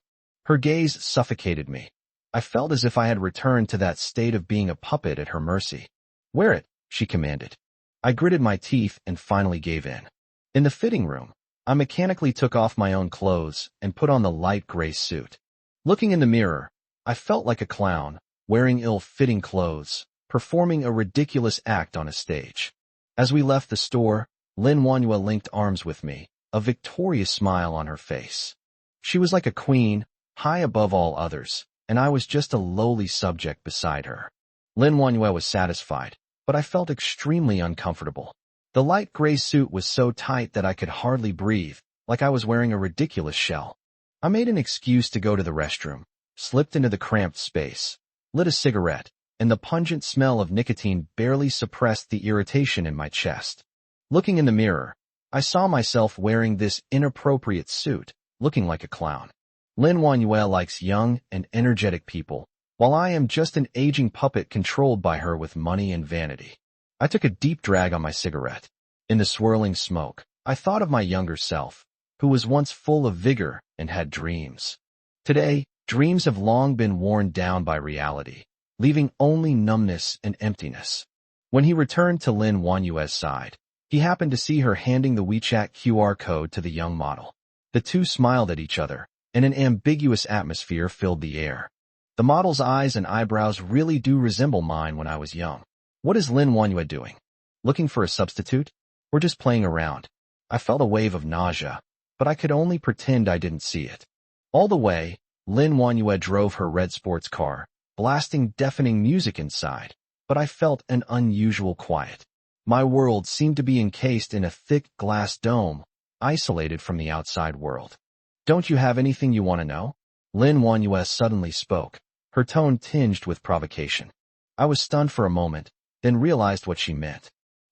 Her gaze suffocated me. I felt as if I had returned to that state of being a puppet at her mercy. "Wear it," she commanded. I gritted my teeth and finally gave in. In the fitting room, I mechanically took off my own clothes and put on the light gray suit. Looking in the mirror, I felt like a clown, wearing ill-fitting clothes, performing a ridiculous act on a stage. As we left the store, Lin Wanyua linked arms with me, a victorious smile on her face. She was like a queen, high above all others, and I was just a lowly subject beside her. Lin Wanyue was satisfied, but I felt extremely uncomfortable. The light gray suit was so tight that I could hardly breathe, like I was wearing a ridiculous shell. I made an excuse to go to the restroom, slipped into the cramped space, lit a cigarette, and the pungent smell of nicotine barely suppressed the irritation in my chest. Looking in the mirror, I saw myself wearing this inappropriate suit, looking like a clown. Lin Wanyue likes young and energetic people, while I am just an aging puppet controlled by her with money and vanity. I took a deep drag on my cigarette. In the swirling smoke, I thought of my younger self, who was once full of vigor and had dreams. Today, dreams have long been worn down by reality, leaving only numbness and emptiness. When he returned to Lin Wanyue's side, he happened to see her handing the WeChat QR code to the young model. The two smiled at each other, and an ambiguous atmosphere filled the air. The model's eyes and eyebrows really do resemble mine when I was young. What is Lin Wanyue doing? Looking for a substitute? Or just playing around? I felt a wave of nausea, but I could only pretend I didn't see it. All the way, Lin Wanyue drove her red sports car, blasting deafening music inside, but I felt an unusual quiet. My world seemed to be encased in a thick glass dome, isolated from the outside world. "Don't you have anything you want to know?" Lin Wanyue suddenly spoke, her tone tinged with provocation. I was stunned for a moment, then realized what she meant.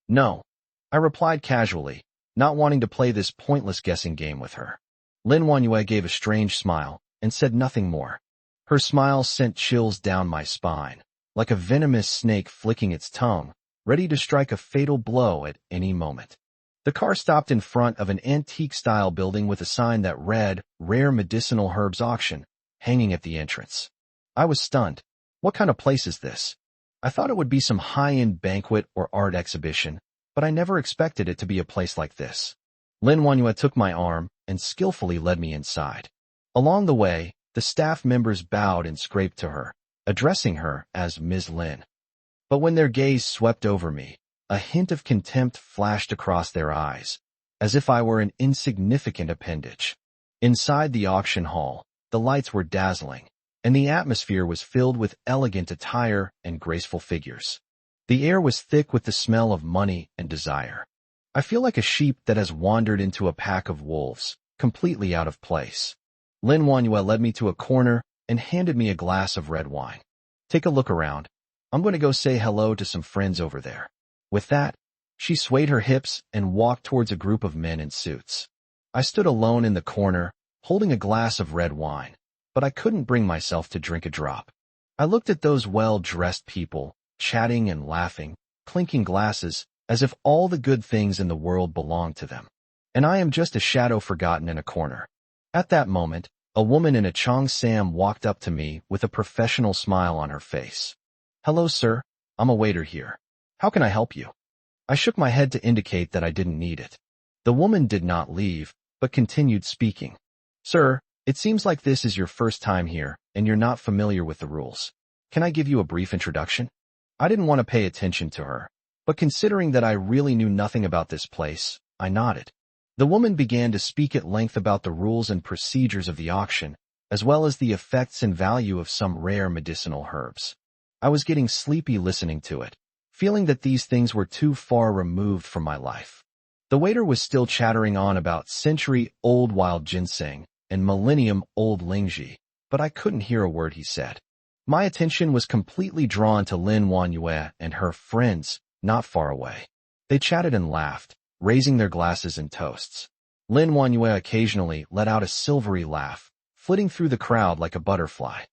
"No," I replied casually, not wanting to play this pointless guessing game with her. Lin Wanyue gave a strange smile and said nothing more. Her smile sent chills down my spine, like a venomous snake flicking its tongue, ready to strike a fatal blow at any moment. The car stopped in front of an antique-style building with a sign that read, "Rare Medicinal Herbs Auction," hanging at the entrance. I was stunned. What kind of place is this? I thought it would be some high-end banquet or art exhibition, but I never expected it to be a place like this. Lin Wanyue took my arm and skillfully led me inside. Along the way, the staff members bowed and scraped to her, addressing her as Ms. Lin. But when their gaze swept over me, a hint of contempt flashed across their eyes, as if I were an insignificant appendage. Inside the auction hall, the lights were dazzling, and the atmosphere was filled with elegant attire and graceful figures. The air was thick with the smell of money and desire. I feel like a sheep that has wandered into a pack of wolves, completely out of place. Lin Wanyue led me to a corner and handed me a glass of red wine. "Take a look around. I'm going to go say hello to some friends over there." With that, she swayed her hips and walked towards a group of men in suits. I stood alone in the corner, holding a glass of red wine, but I couldn't bring myself to drink a drop. I looked at those well-dressed people, chatting and laughing, clinking glasses, as if all the good things in the world belonged to them. And I am just a shadow forgotten in a corner. At that moment, a woman in a cheongsam walked up to me with a professional smile on her face. "Hello, sir. I'm a waiter here. How can I help you?" I shook my head to indicate that I didn't need it. The woman did not leave, but continued speaking. Sir, it seems like this is your first time here, and you're not familiar with the rules. Can I give you a brief introduction? I didn't want to pay attention to her, but considering that I really knew nothing about this place, I nodded. The woman began to speak at length about the rules and procedures of the auction, as well as the effects and value of some rare medicinal herbs. I was getting sleepy listening to it, feeling that these things were too far removed from my life. The waiter was still chattering on about century-old wild ginseng and millennium-old lingji, but I couldn't hear a word he said. My attention was completely drawn to Lin Wanyue and her friends not far away. They chatted and laughed, raising their glasses and toasts. Lin Wanyue occasionally let out a silvery laugh, flitting through the crowd like a butterfly.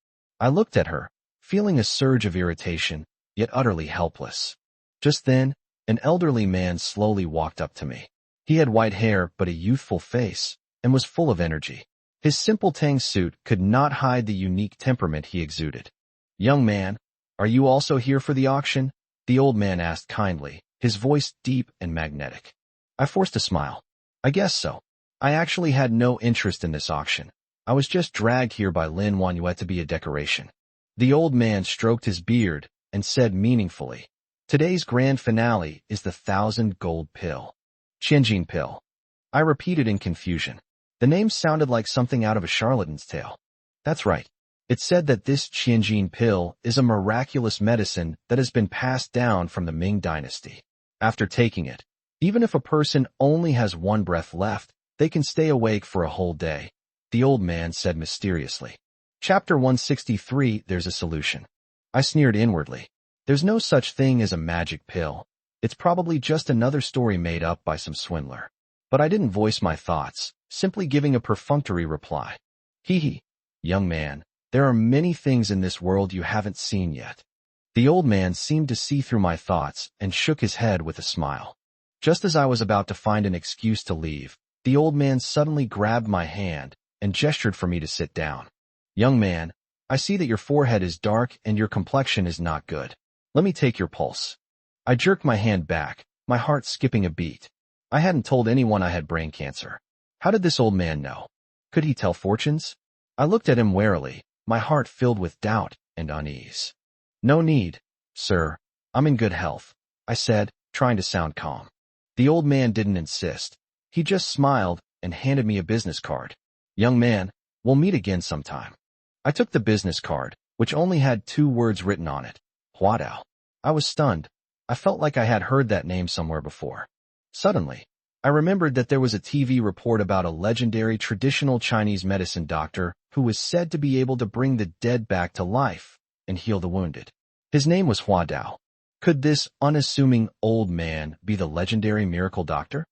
I looked at her, feeling a surge of irritation, yet utterly helpless. Just then, an elderly man slowly walked up to me. He had white hair but a youthful face, and was full of energy. His simple tang suit could not hide the unique temperament he exuded. Young man, are you also here for the auction? The old man asked kindly, his voice deep and magnetic. I forced a smile. I guess so. I actually had no interest in this auction. I was just dragged here by Lin Wanyue to be a decoration. The old man stroked his beard and said meaningfully, today's grand finale is the 1,000 gold pill. Qianjin pill. I repeated in confusion. The name sounded like something out of a charlatan's tale. That's right. It said that this Qianjin pill is a miraculous medicine that has been passed down from the Ming dynasty. After taking it, even if a person only has one breath left, they can stay awake for a whole day, the old man said mysteriously. Chapter 163, There's a Solution. I sneered inwardly. There's no such thing as a magic pill. It's probably just another story made up by some swindler. But I didn't voice my thoughts, simply giving a perfunctory reply. Hee hee, young man, there are many things in this world you haven't seen yet. The old man seemed to see through my thoughts and shook his head with a smile. Just as I was about to find an excuse to leave, the old man suddenly grabbed my hand and gestured for me to sit down. Young man, I see that your forehead is dark and your complexion is not good. Let me take your pulse. I jerked my hand back, my heart skipping a beat. I hadn't told anyone I had brain cancer. How did this old man know? Could he tell fortunes? I looked at him warily, my heart filled with doubt and unease. No need, sir. I'm in good health, I said, trying to sound calm. The old man didn't insist. He just smiled and handed me a business card. Young man, we'll meet again sometime. I took the business card, which only had 2 words written on it. Huadao. I was stunned. I felt like I had heard that name somewhere before. Suddenly, I remembered that there was a TV report about a legendary traditional Chinese medicine doctor who was said to be able to bring the dead back to life and heal the wounded. His name was Huadao. Could this unassuming old man be the legendary miracle doctor?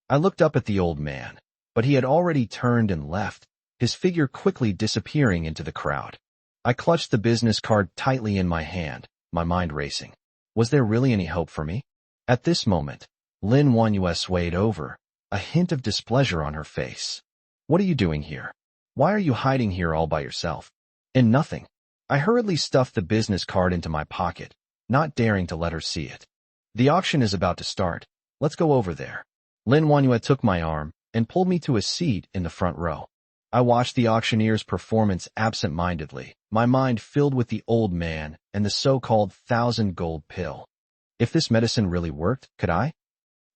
I looked up at the old man, but he had already turned and left, his figure quickly disappearing into the crowd. I clutched the business card tightly in my hand, my mind racing. Was there really any hope for me? At this moment, Lin Wanyue swayed over, a hint of displeasure on her face. What are you doing here? Why are you hiding here all by yourself? In nothing. I hurriedly stuffed the business card into my pocket, not daring to let her see it. The auction is about to start. Let's go over there. Lin Wanyue took my arm and pulled me to a seat in the front row. I watched the auctioneer's performance absent-mindedly, my mind filled with the old man and the so-called 1,000 gold pill. If this medicine really worked, could I?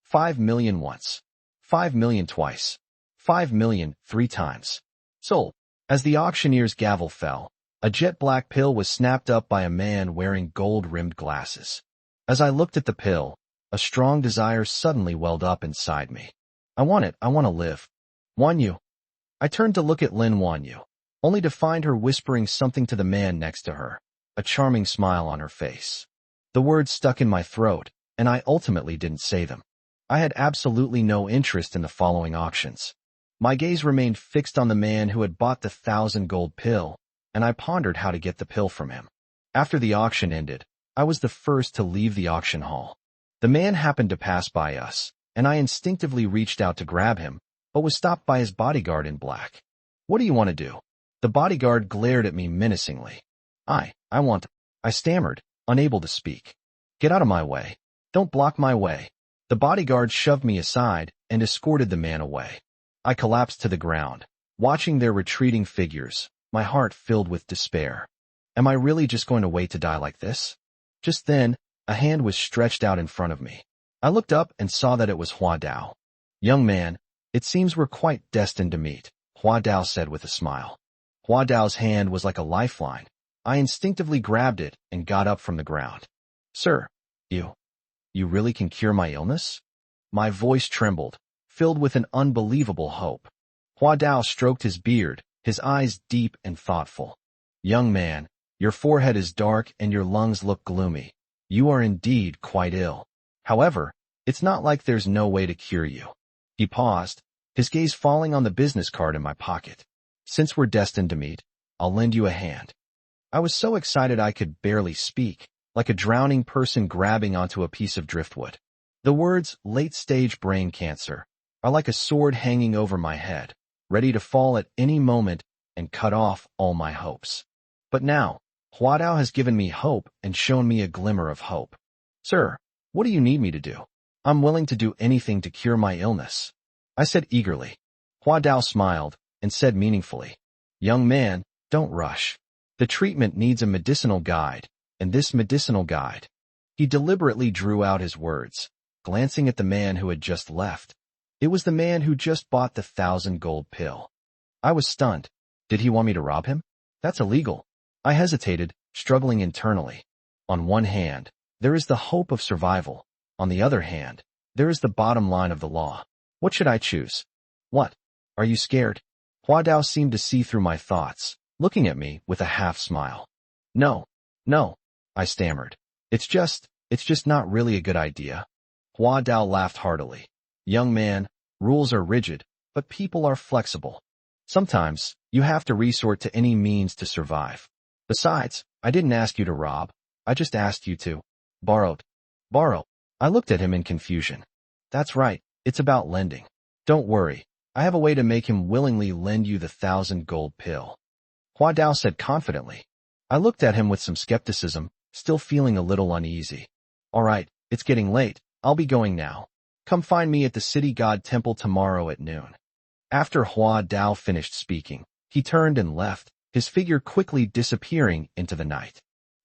5 million once. 5 million twice. 5 million 3 times. Sold. As the auctioneer's gavel fell, a jet-black pill was snapped up by a man wearing gold-rimmed glasses. As I looked at the pill, a strong desire suddenly welled up inside me. I want it. I want to live. Wanyue. I turned to look at Lin Wanyue, only to find her whispering something to the man next to her, a charming smile on her face. The words stuck in my throat, and I ultimately didn't say them. I had absolutely no interest in the following auctions. My gaze remained fixed on the man who had bought the 1,000 gold pill, and I pondered how to get the pill from him. After the auction ended, I was the first to leave the auction hall. The man happened to pass by us, and I instinctively reached out to grab him, but was stopped by his bodyguard in black. What do you want to do? The bodyguard glared at me menacingly. I stammered, unable to speak. Get out of my way. Don't block my way. The bodyguard shoved me aside and escorted the man away. I collapsed to the ground, watching their retreating figures, my heart filled with despair. Am I really just going to wait to die like this? Just then, a hand was stretched out in front of me. I looked up and saw that it was Hua Dao. Young man, it seems we're quite destined to meet, Hua Dao said with a smile. Hua Dao's hand was like a lifeline. I instinctively grabbed it and got up from the ground. Sir, you really can cure my illness? My voice trembled, filled with an unbelievable hope. Hua Dao stroked his beard, his eyes deep and thoughtful. Young man, your forehead is dark and your lungs look gloomy. You are indeed quite ill. However, it's not like there's no way to cure you. He paused, his gaze falling on the business card in my pocket. Since we're destined to meet, I'll lend you a hand. I was so excited I could barely speak, like a drowning person grabbing onto a piece of driftwood. The words late-stage brain cancer are like a sword hanging over my head, ready to fall at any moment and cut off all my hopes. But now, Hua Dao has given me hope and shown me a glimmer of hope. Sir, what do you need me to do? I'm willing to do anything to cure my illness, I said eagerly. Hua Dao smiled and said meaningfully, Young man, don't rush. The treatment needs a medicinal guide, and this medicinal guide. He deliberately drew out his words, glancing at the man who had just left. It was the man who just bought the 1,000 gold pill. I was stunned. Did he want me to rob him? That's illegal. I hesitated, struggling internally. On one hand, there is the hope of survival. On the other hand, there is the bottom line of the law. What should I choose? What? Are you scared? Hua Dao seemed to see through my thoughts, looking at me with a half smile. No, I stammered. It's just not really a good idea. Hua Dao laughed heartily. Young man, rules are rigid, but people are flexible. Sometimes, you have to resort to any means to survive. Besides, I didn't ask you to rob. I just asked you to borrow. I looked at him in confusion. That's right, it's about lending. Don't worry, I have a way to make him willingly lend you the 1,000 gold pill. Hua Dao said confidently. I looked at him with some skepticism, still feeling a little uneasy. All right, it's getting late. I'll be going now. Come find me at the city god temple tomorrow at noon. After Hua Dao finished speaking, he turned and left, his figure quickly disappearing into the night.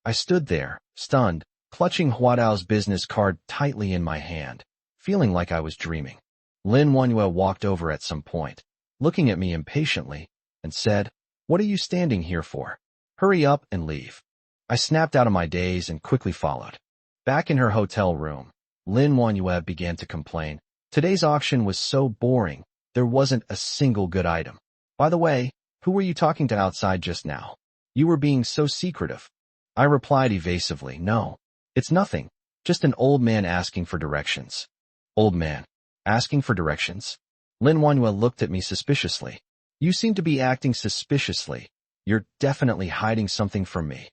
I stood there, stunned, clutching Hua Dao's business card tightly in my hand, feeling like I was dreaming. Lin Wanhua walked over at some point, looking at me impatiently, and said, What are you standing here for? Hurry up and leave. I snapped out of my daze and quickly followed. Back in her hotel room, Lin Wanhua began to complain. Today's auction was so boring, there wasn't a single good item. By the way, who were you talking to outside just now? You were being so secretive. I replied evasively, No, it's nothing, just an old man asking for directions. Old man, asking for directions? Lin Wanhua looked at me suspiciously. You seem to be acting suspiciously. You're definitely hiding something from me.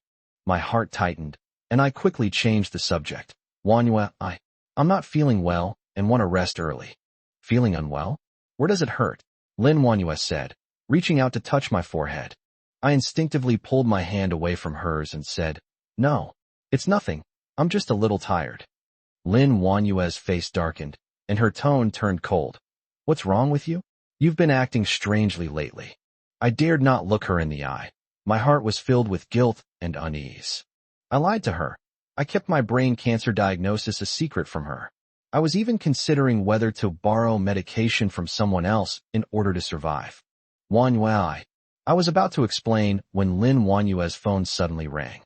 My heart tightened, and I quickly changed the subject. Wanhua, I'm not feeling well and want to rest early. Feeling unwell? Where does it hurt? Lin Wanhua said, reaching out to touch my forehead. I instinctively pulled my hand away from hers and said, No, it's nothing. I'm just a little tired. Lin Wanhua's face darkened, and her tone turned cold. What's wrong with you? You've been acting strangely lately. I dared not look her in the eye. My heart was filled with guilt and unease. I lied to her. I kept my brain cancer diagnosis a secret from her. I was even considering whether to borrow medication from someone else in order to survive. Wanhua, I was about to explain when Lin Wanhua's phone suddenly rang.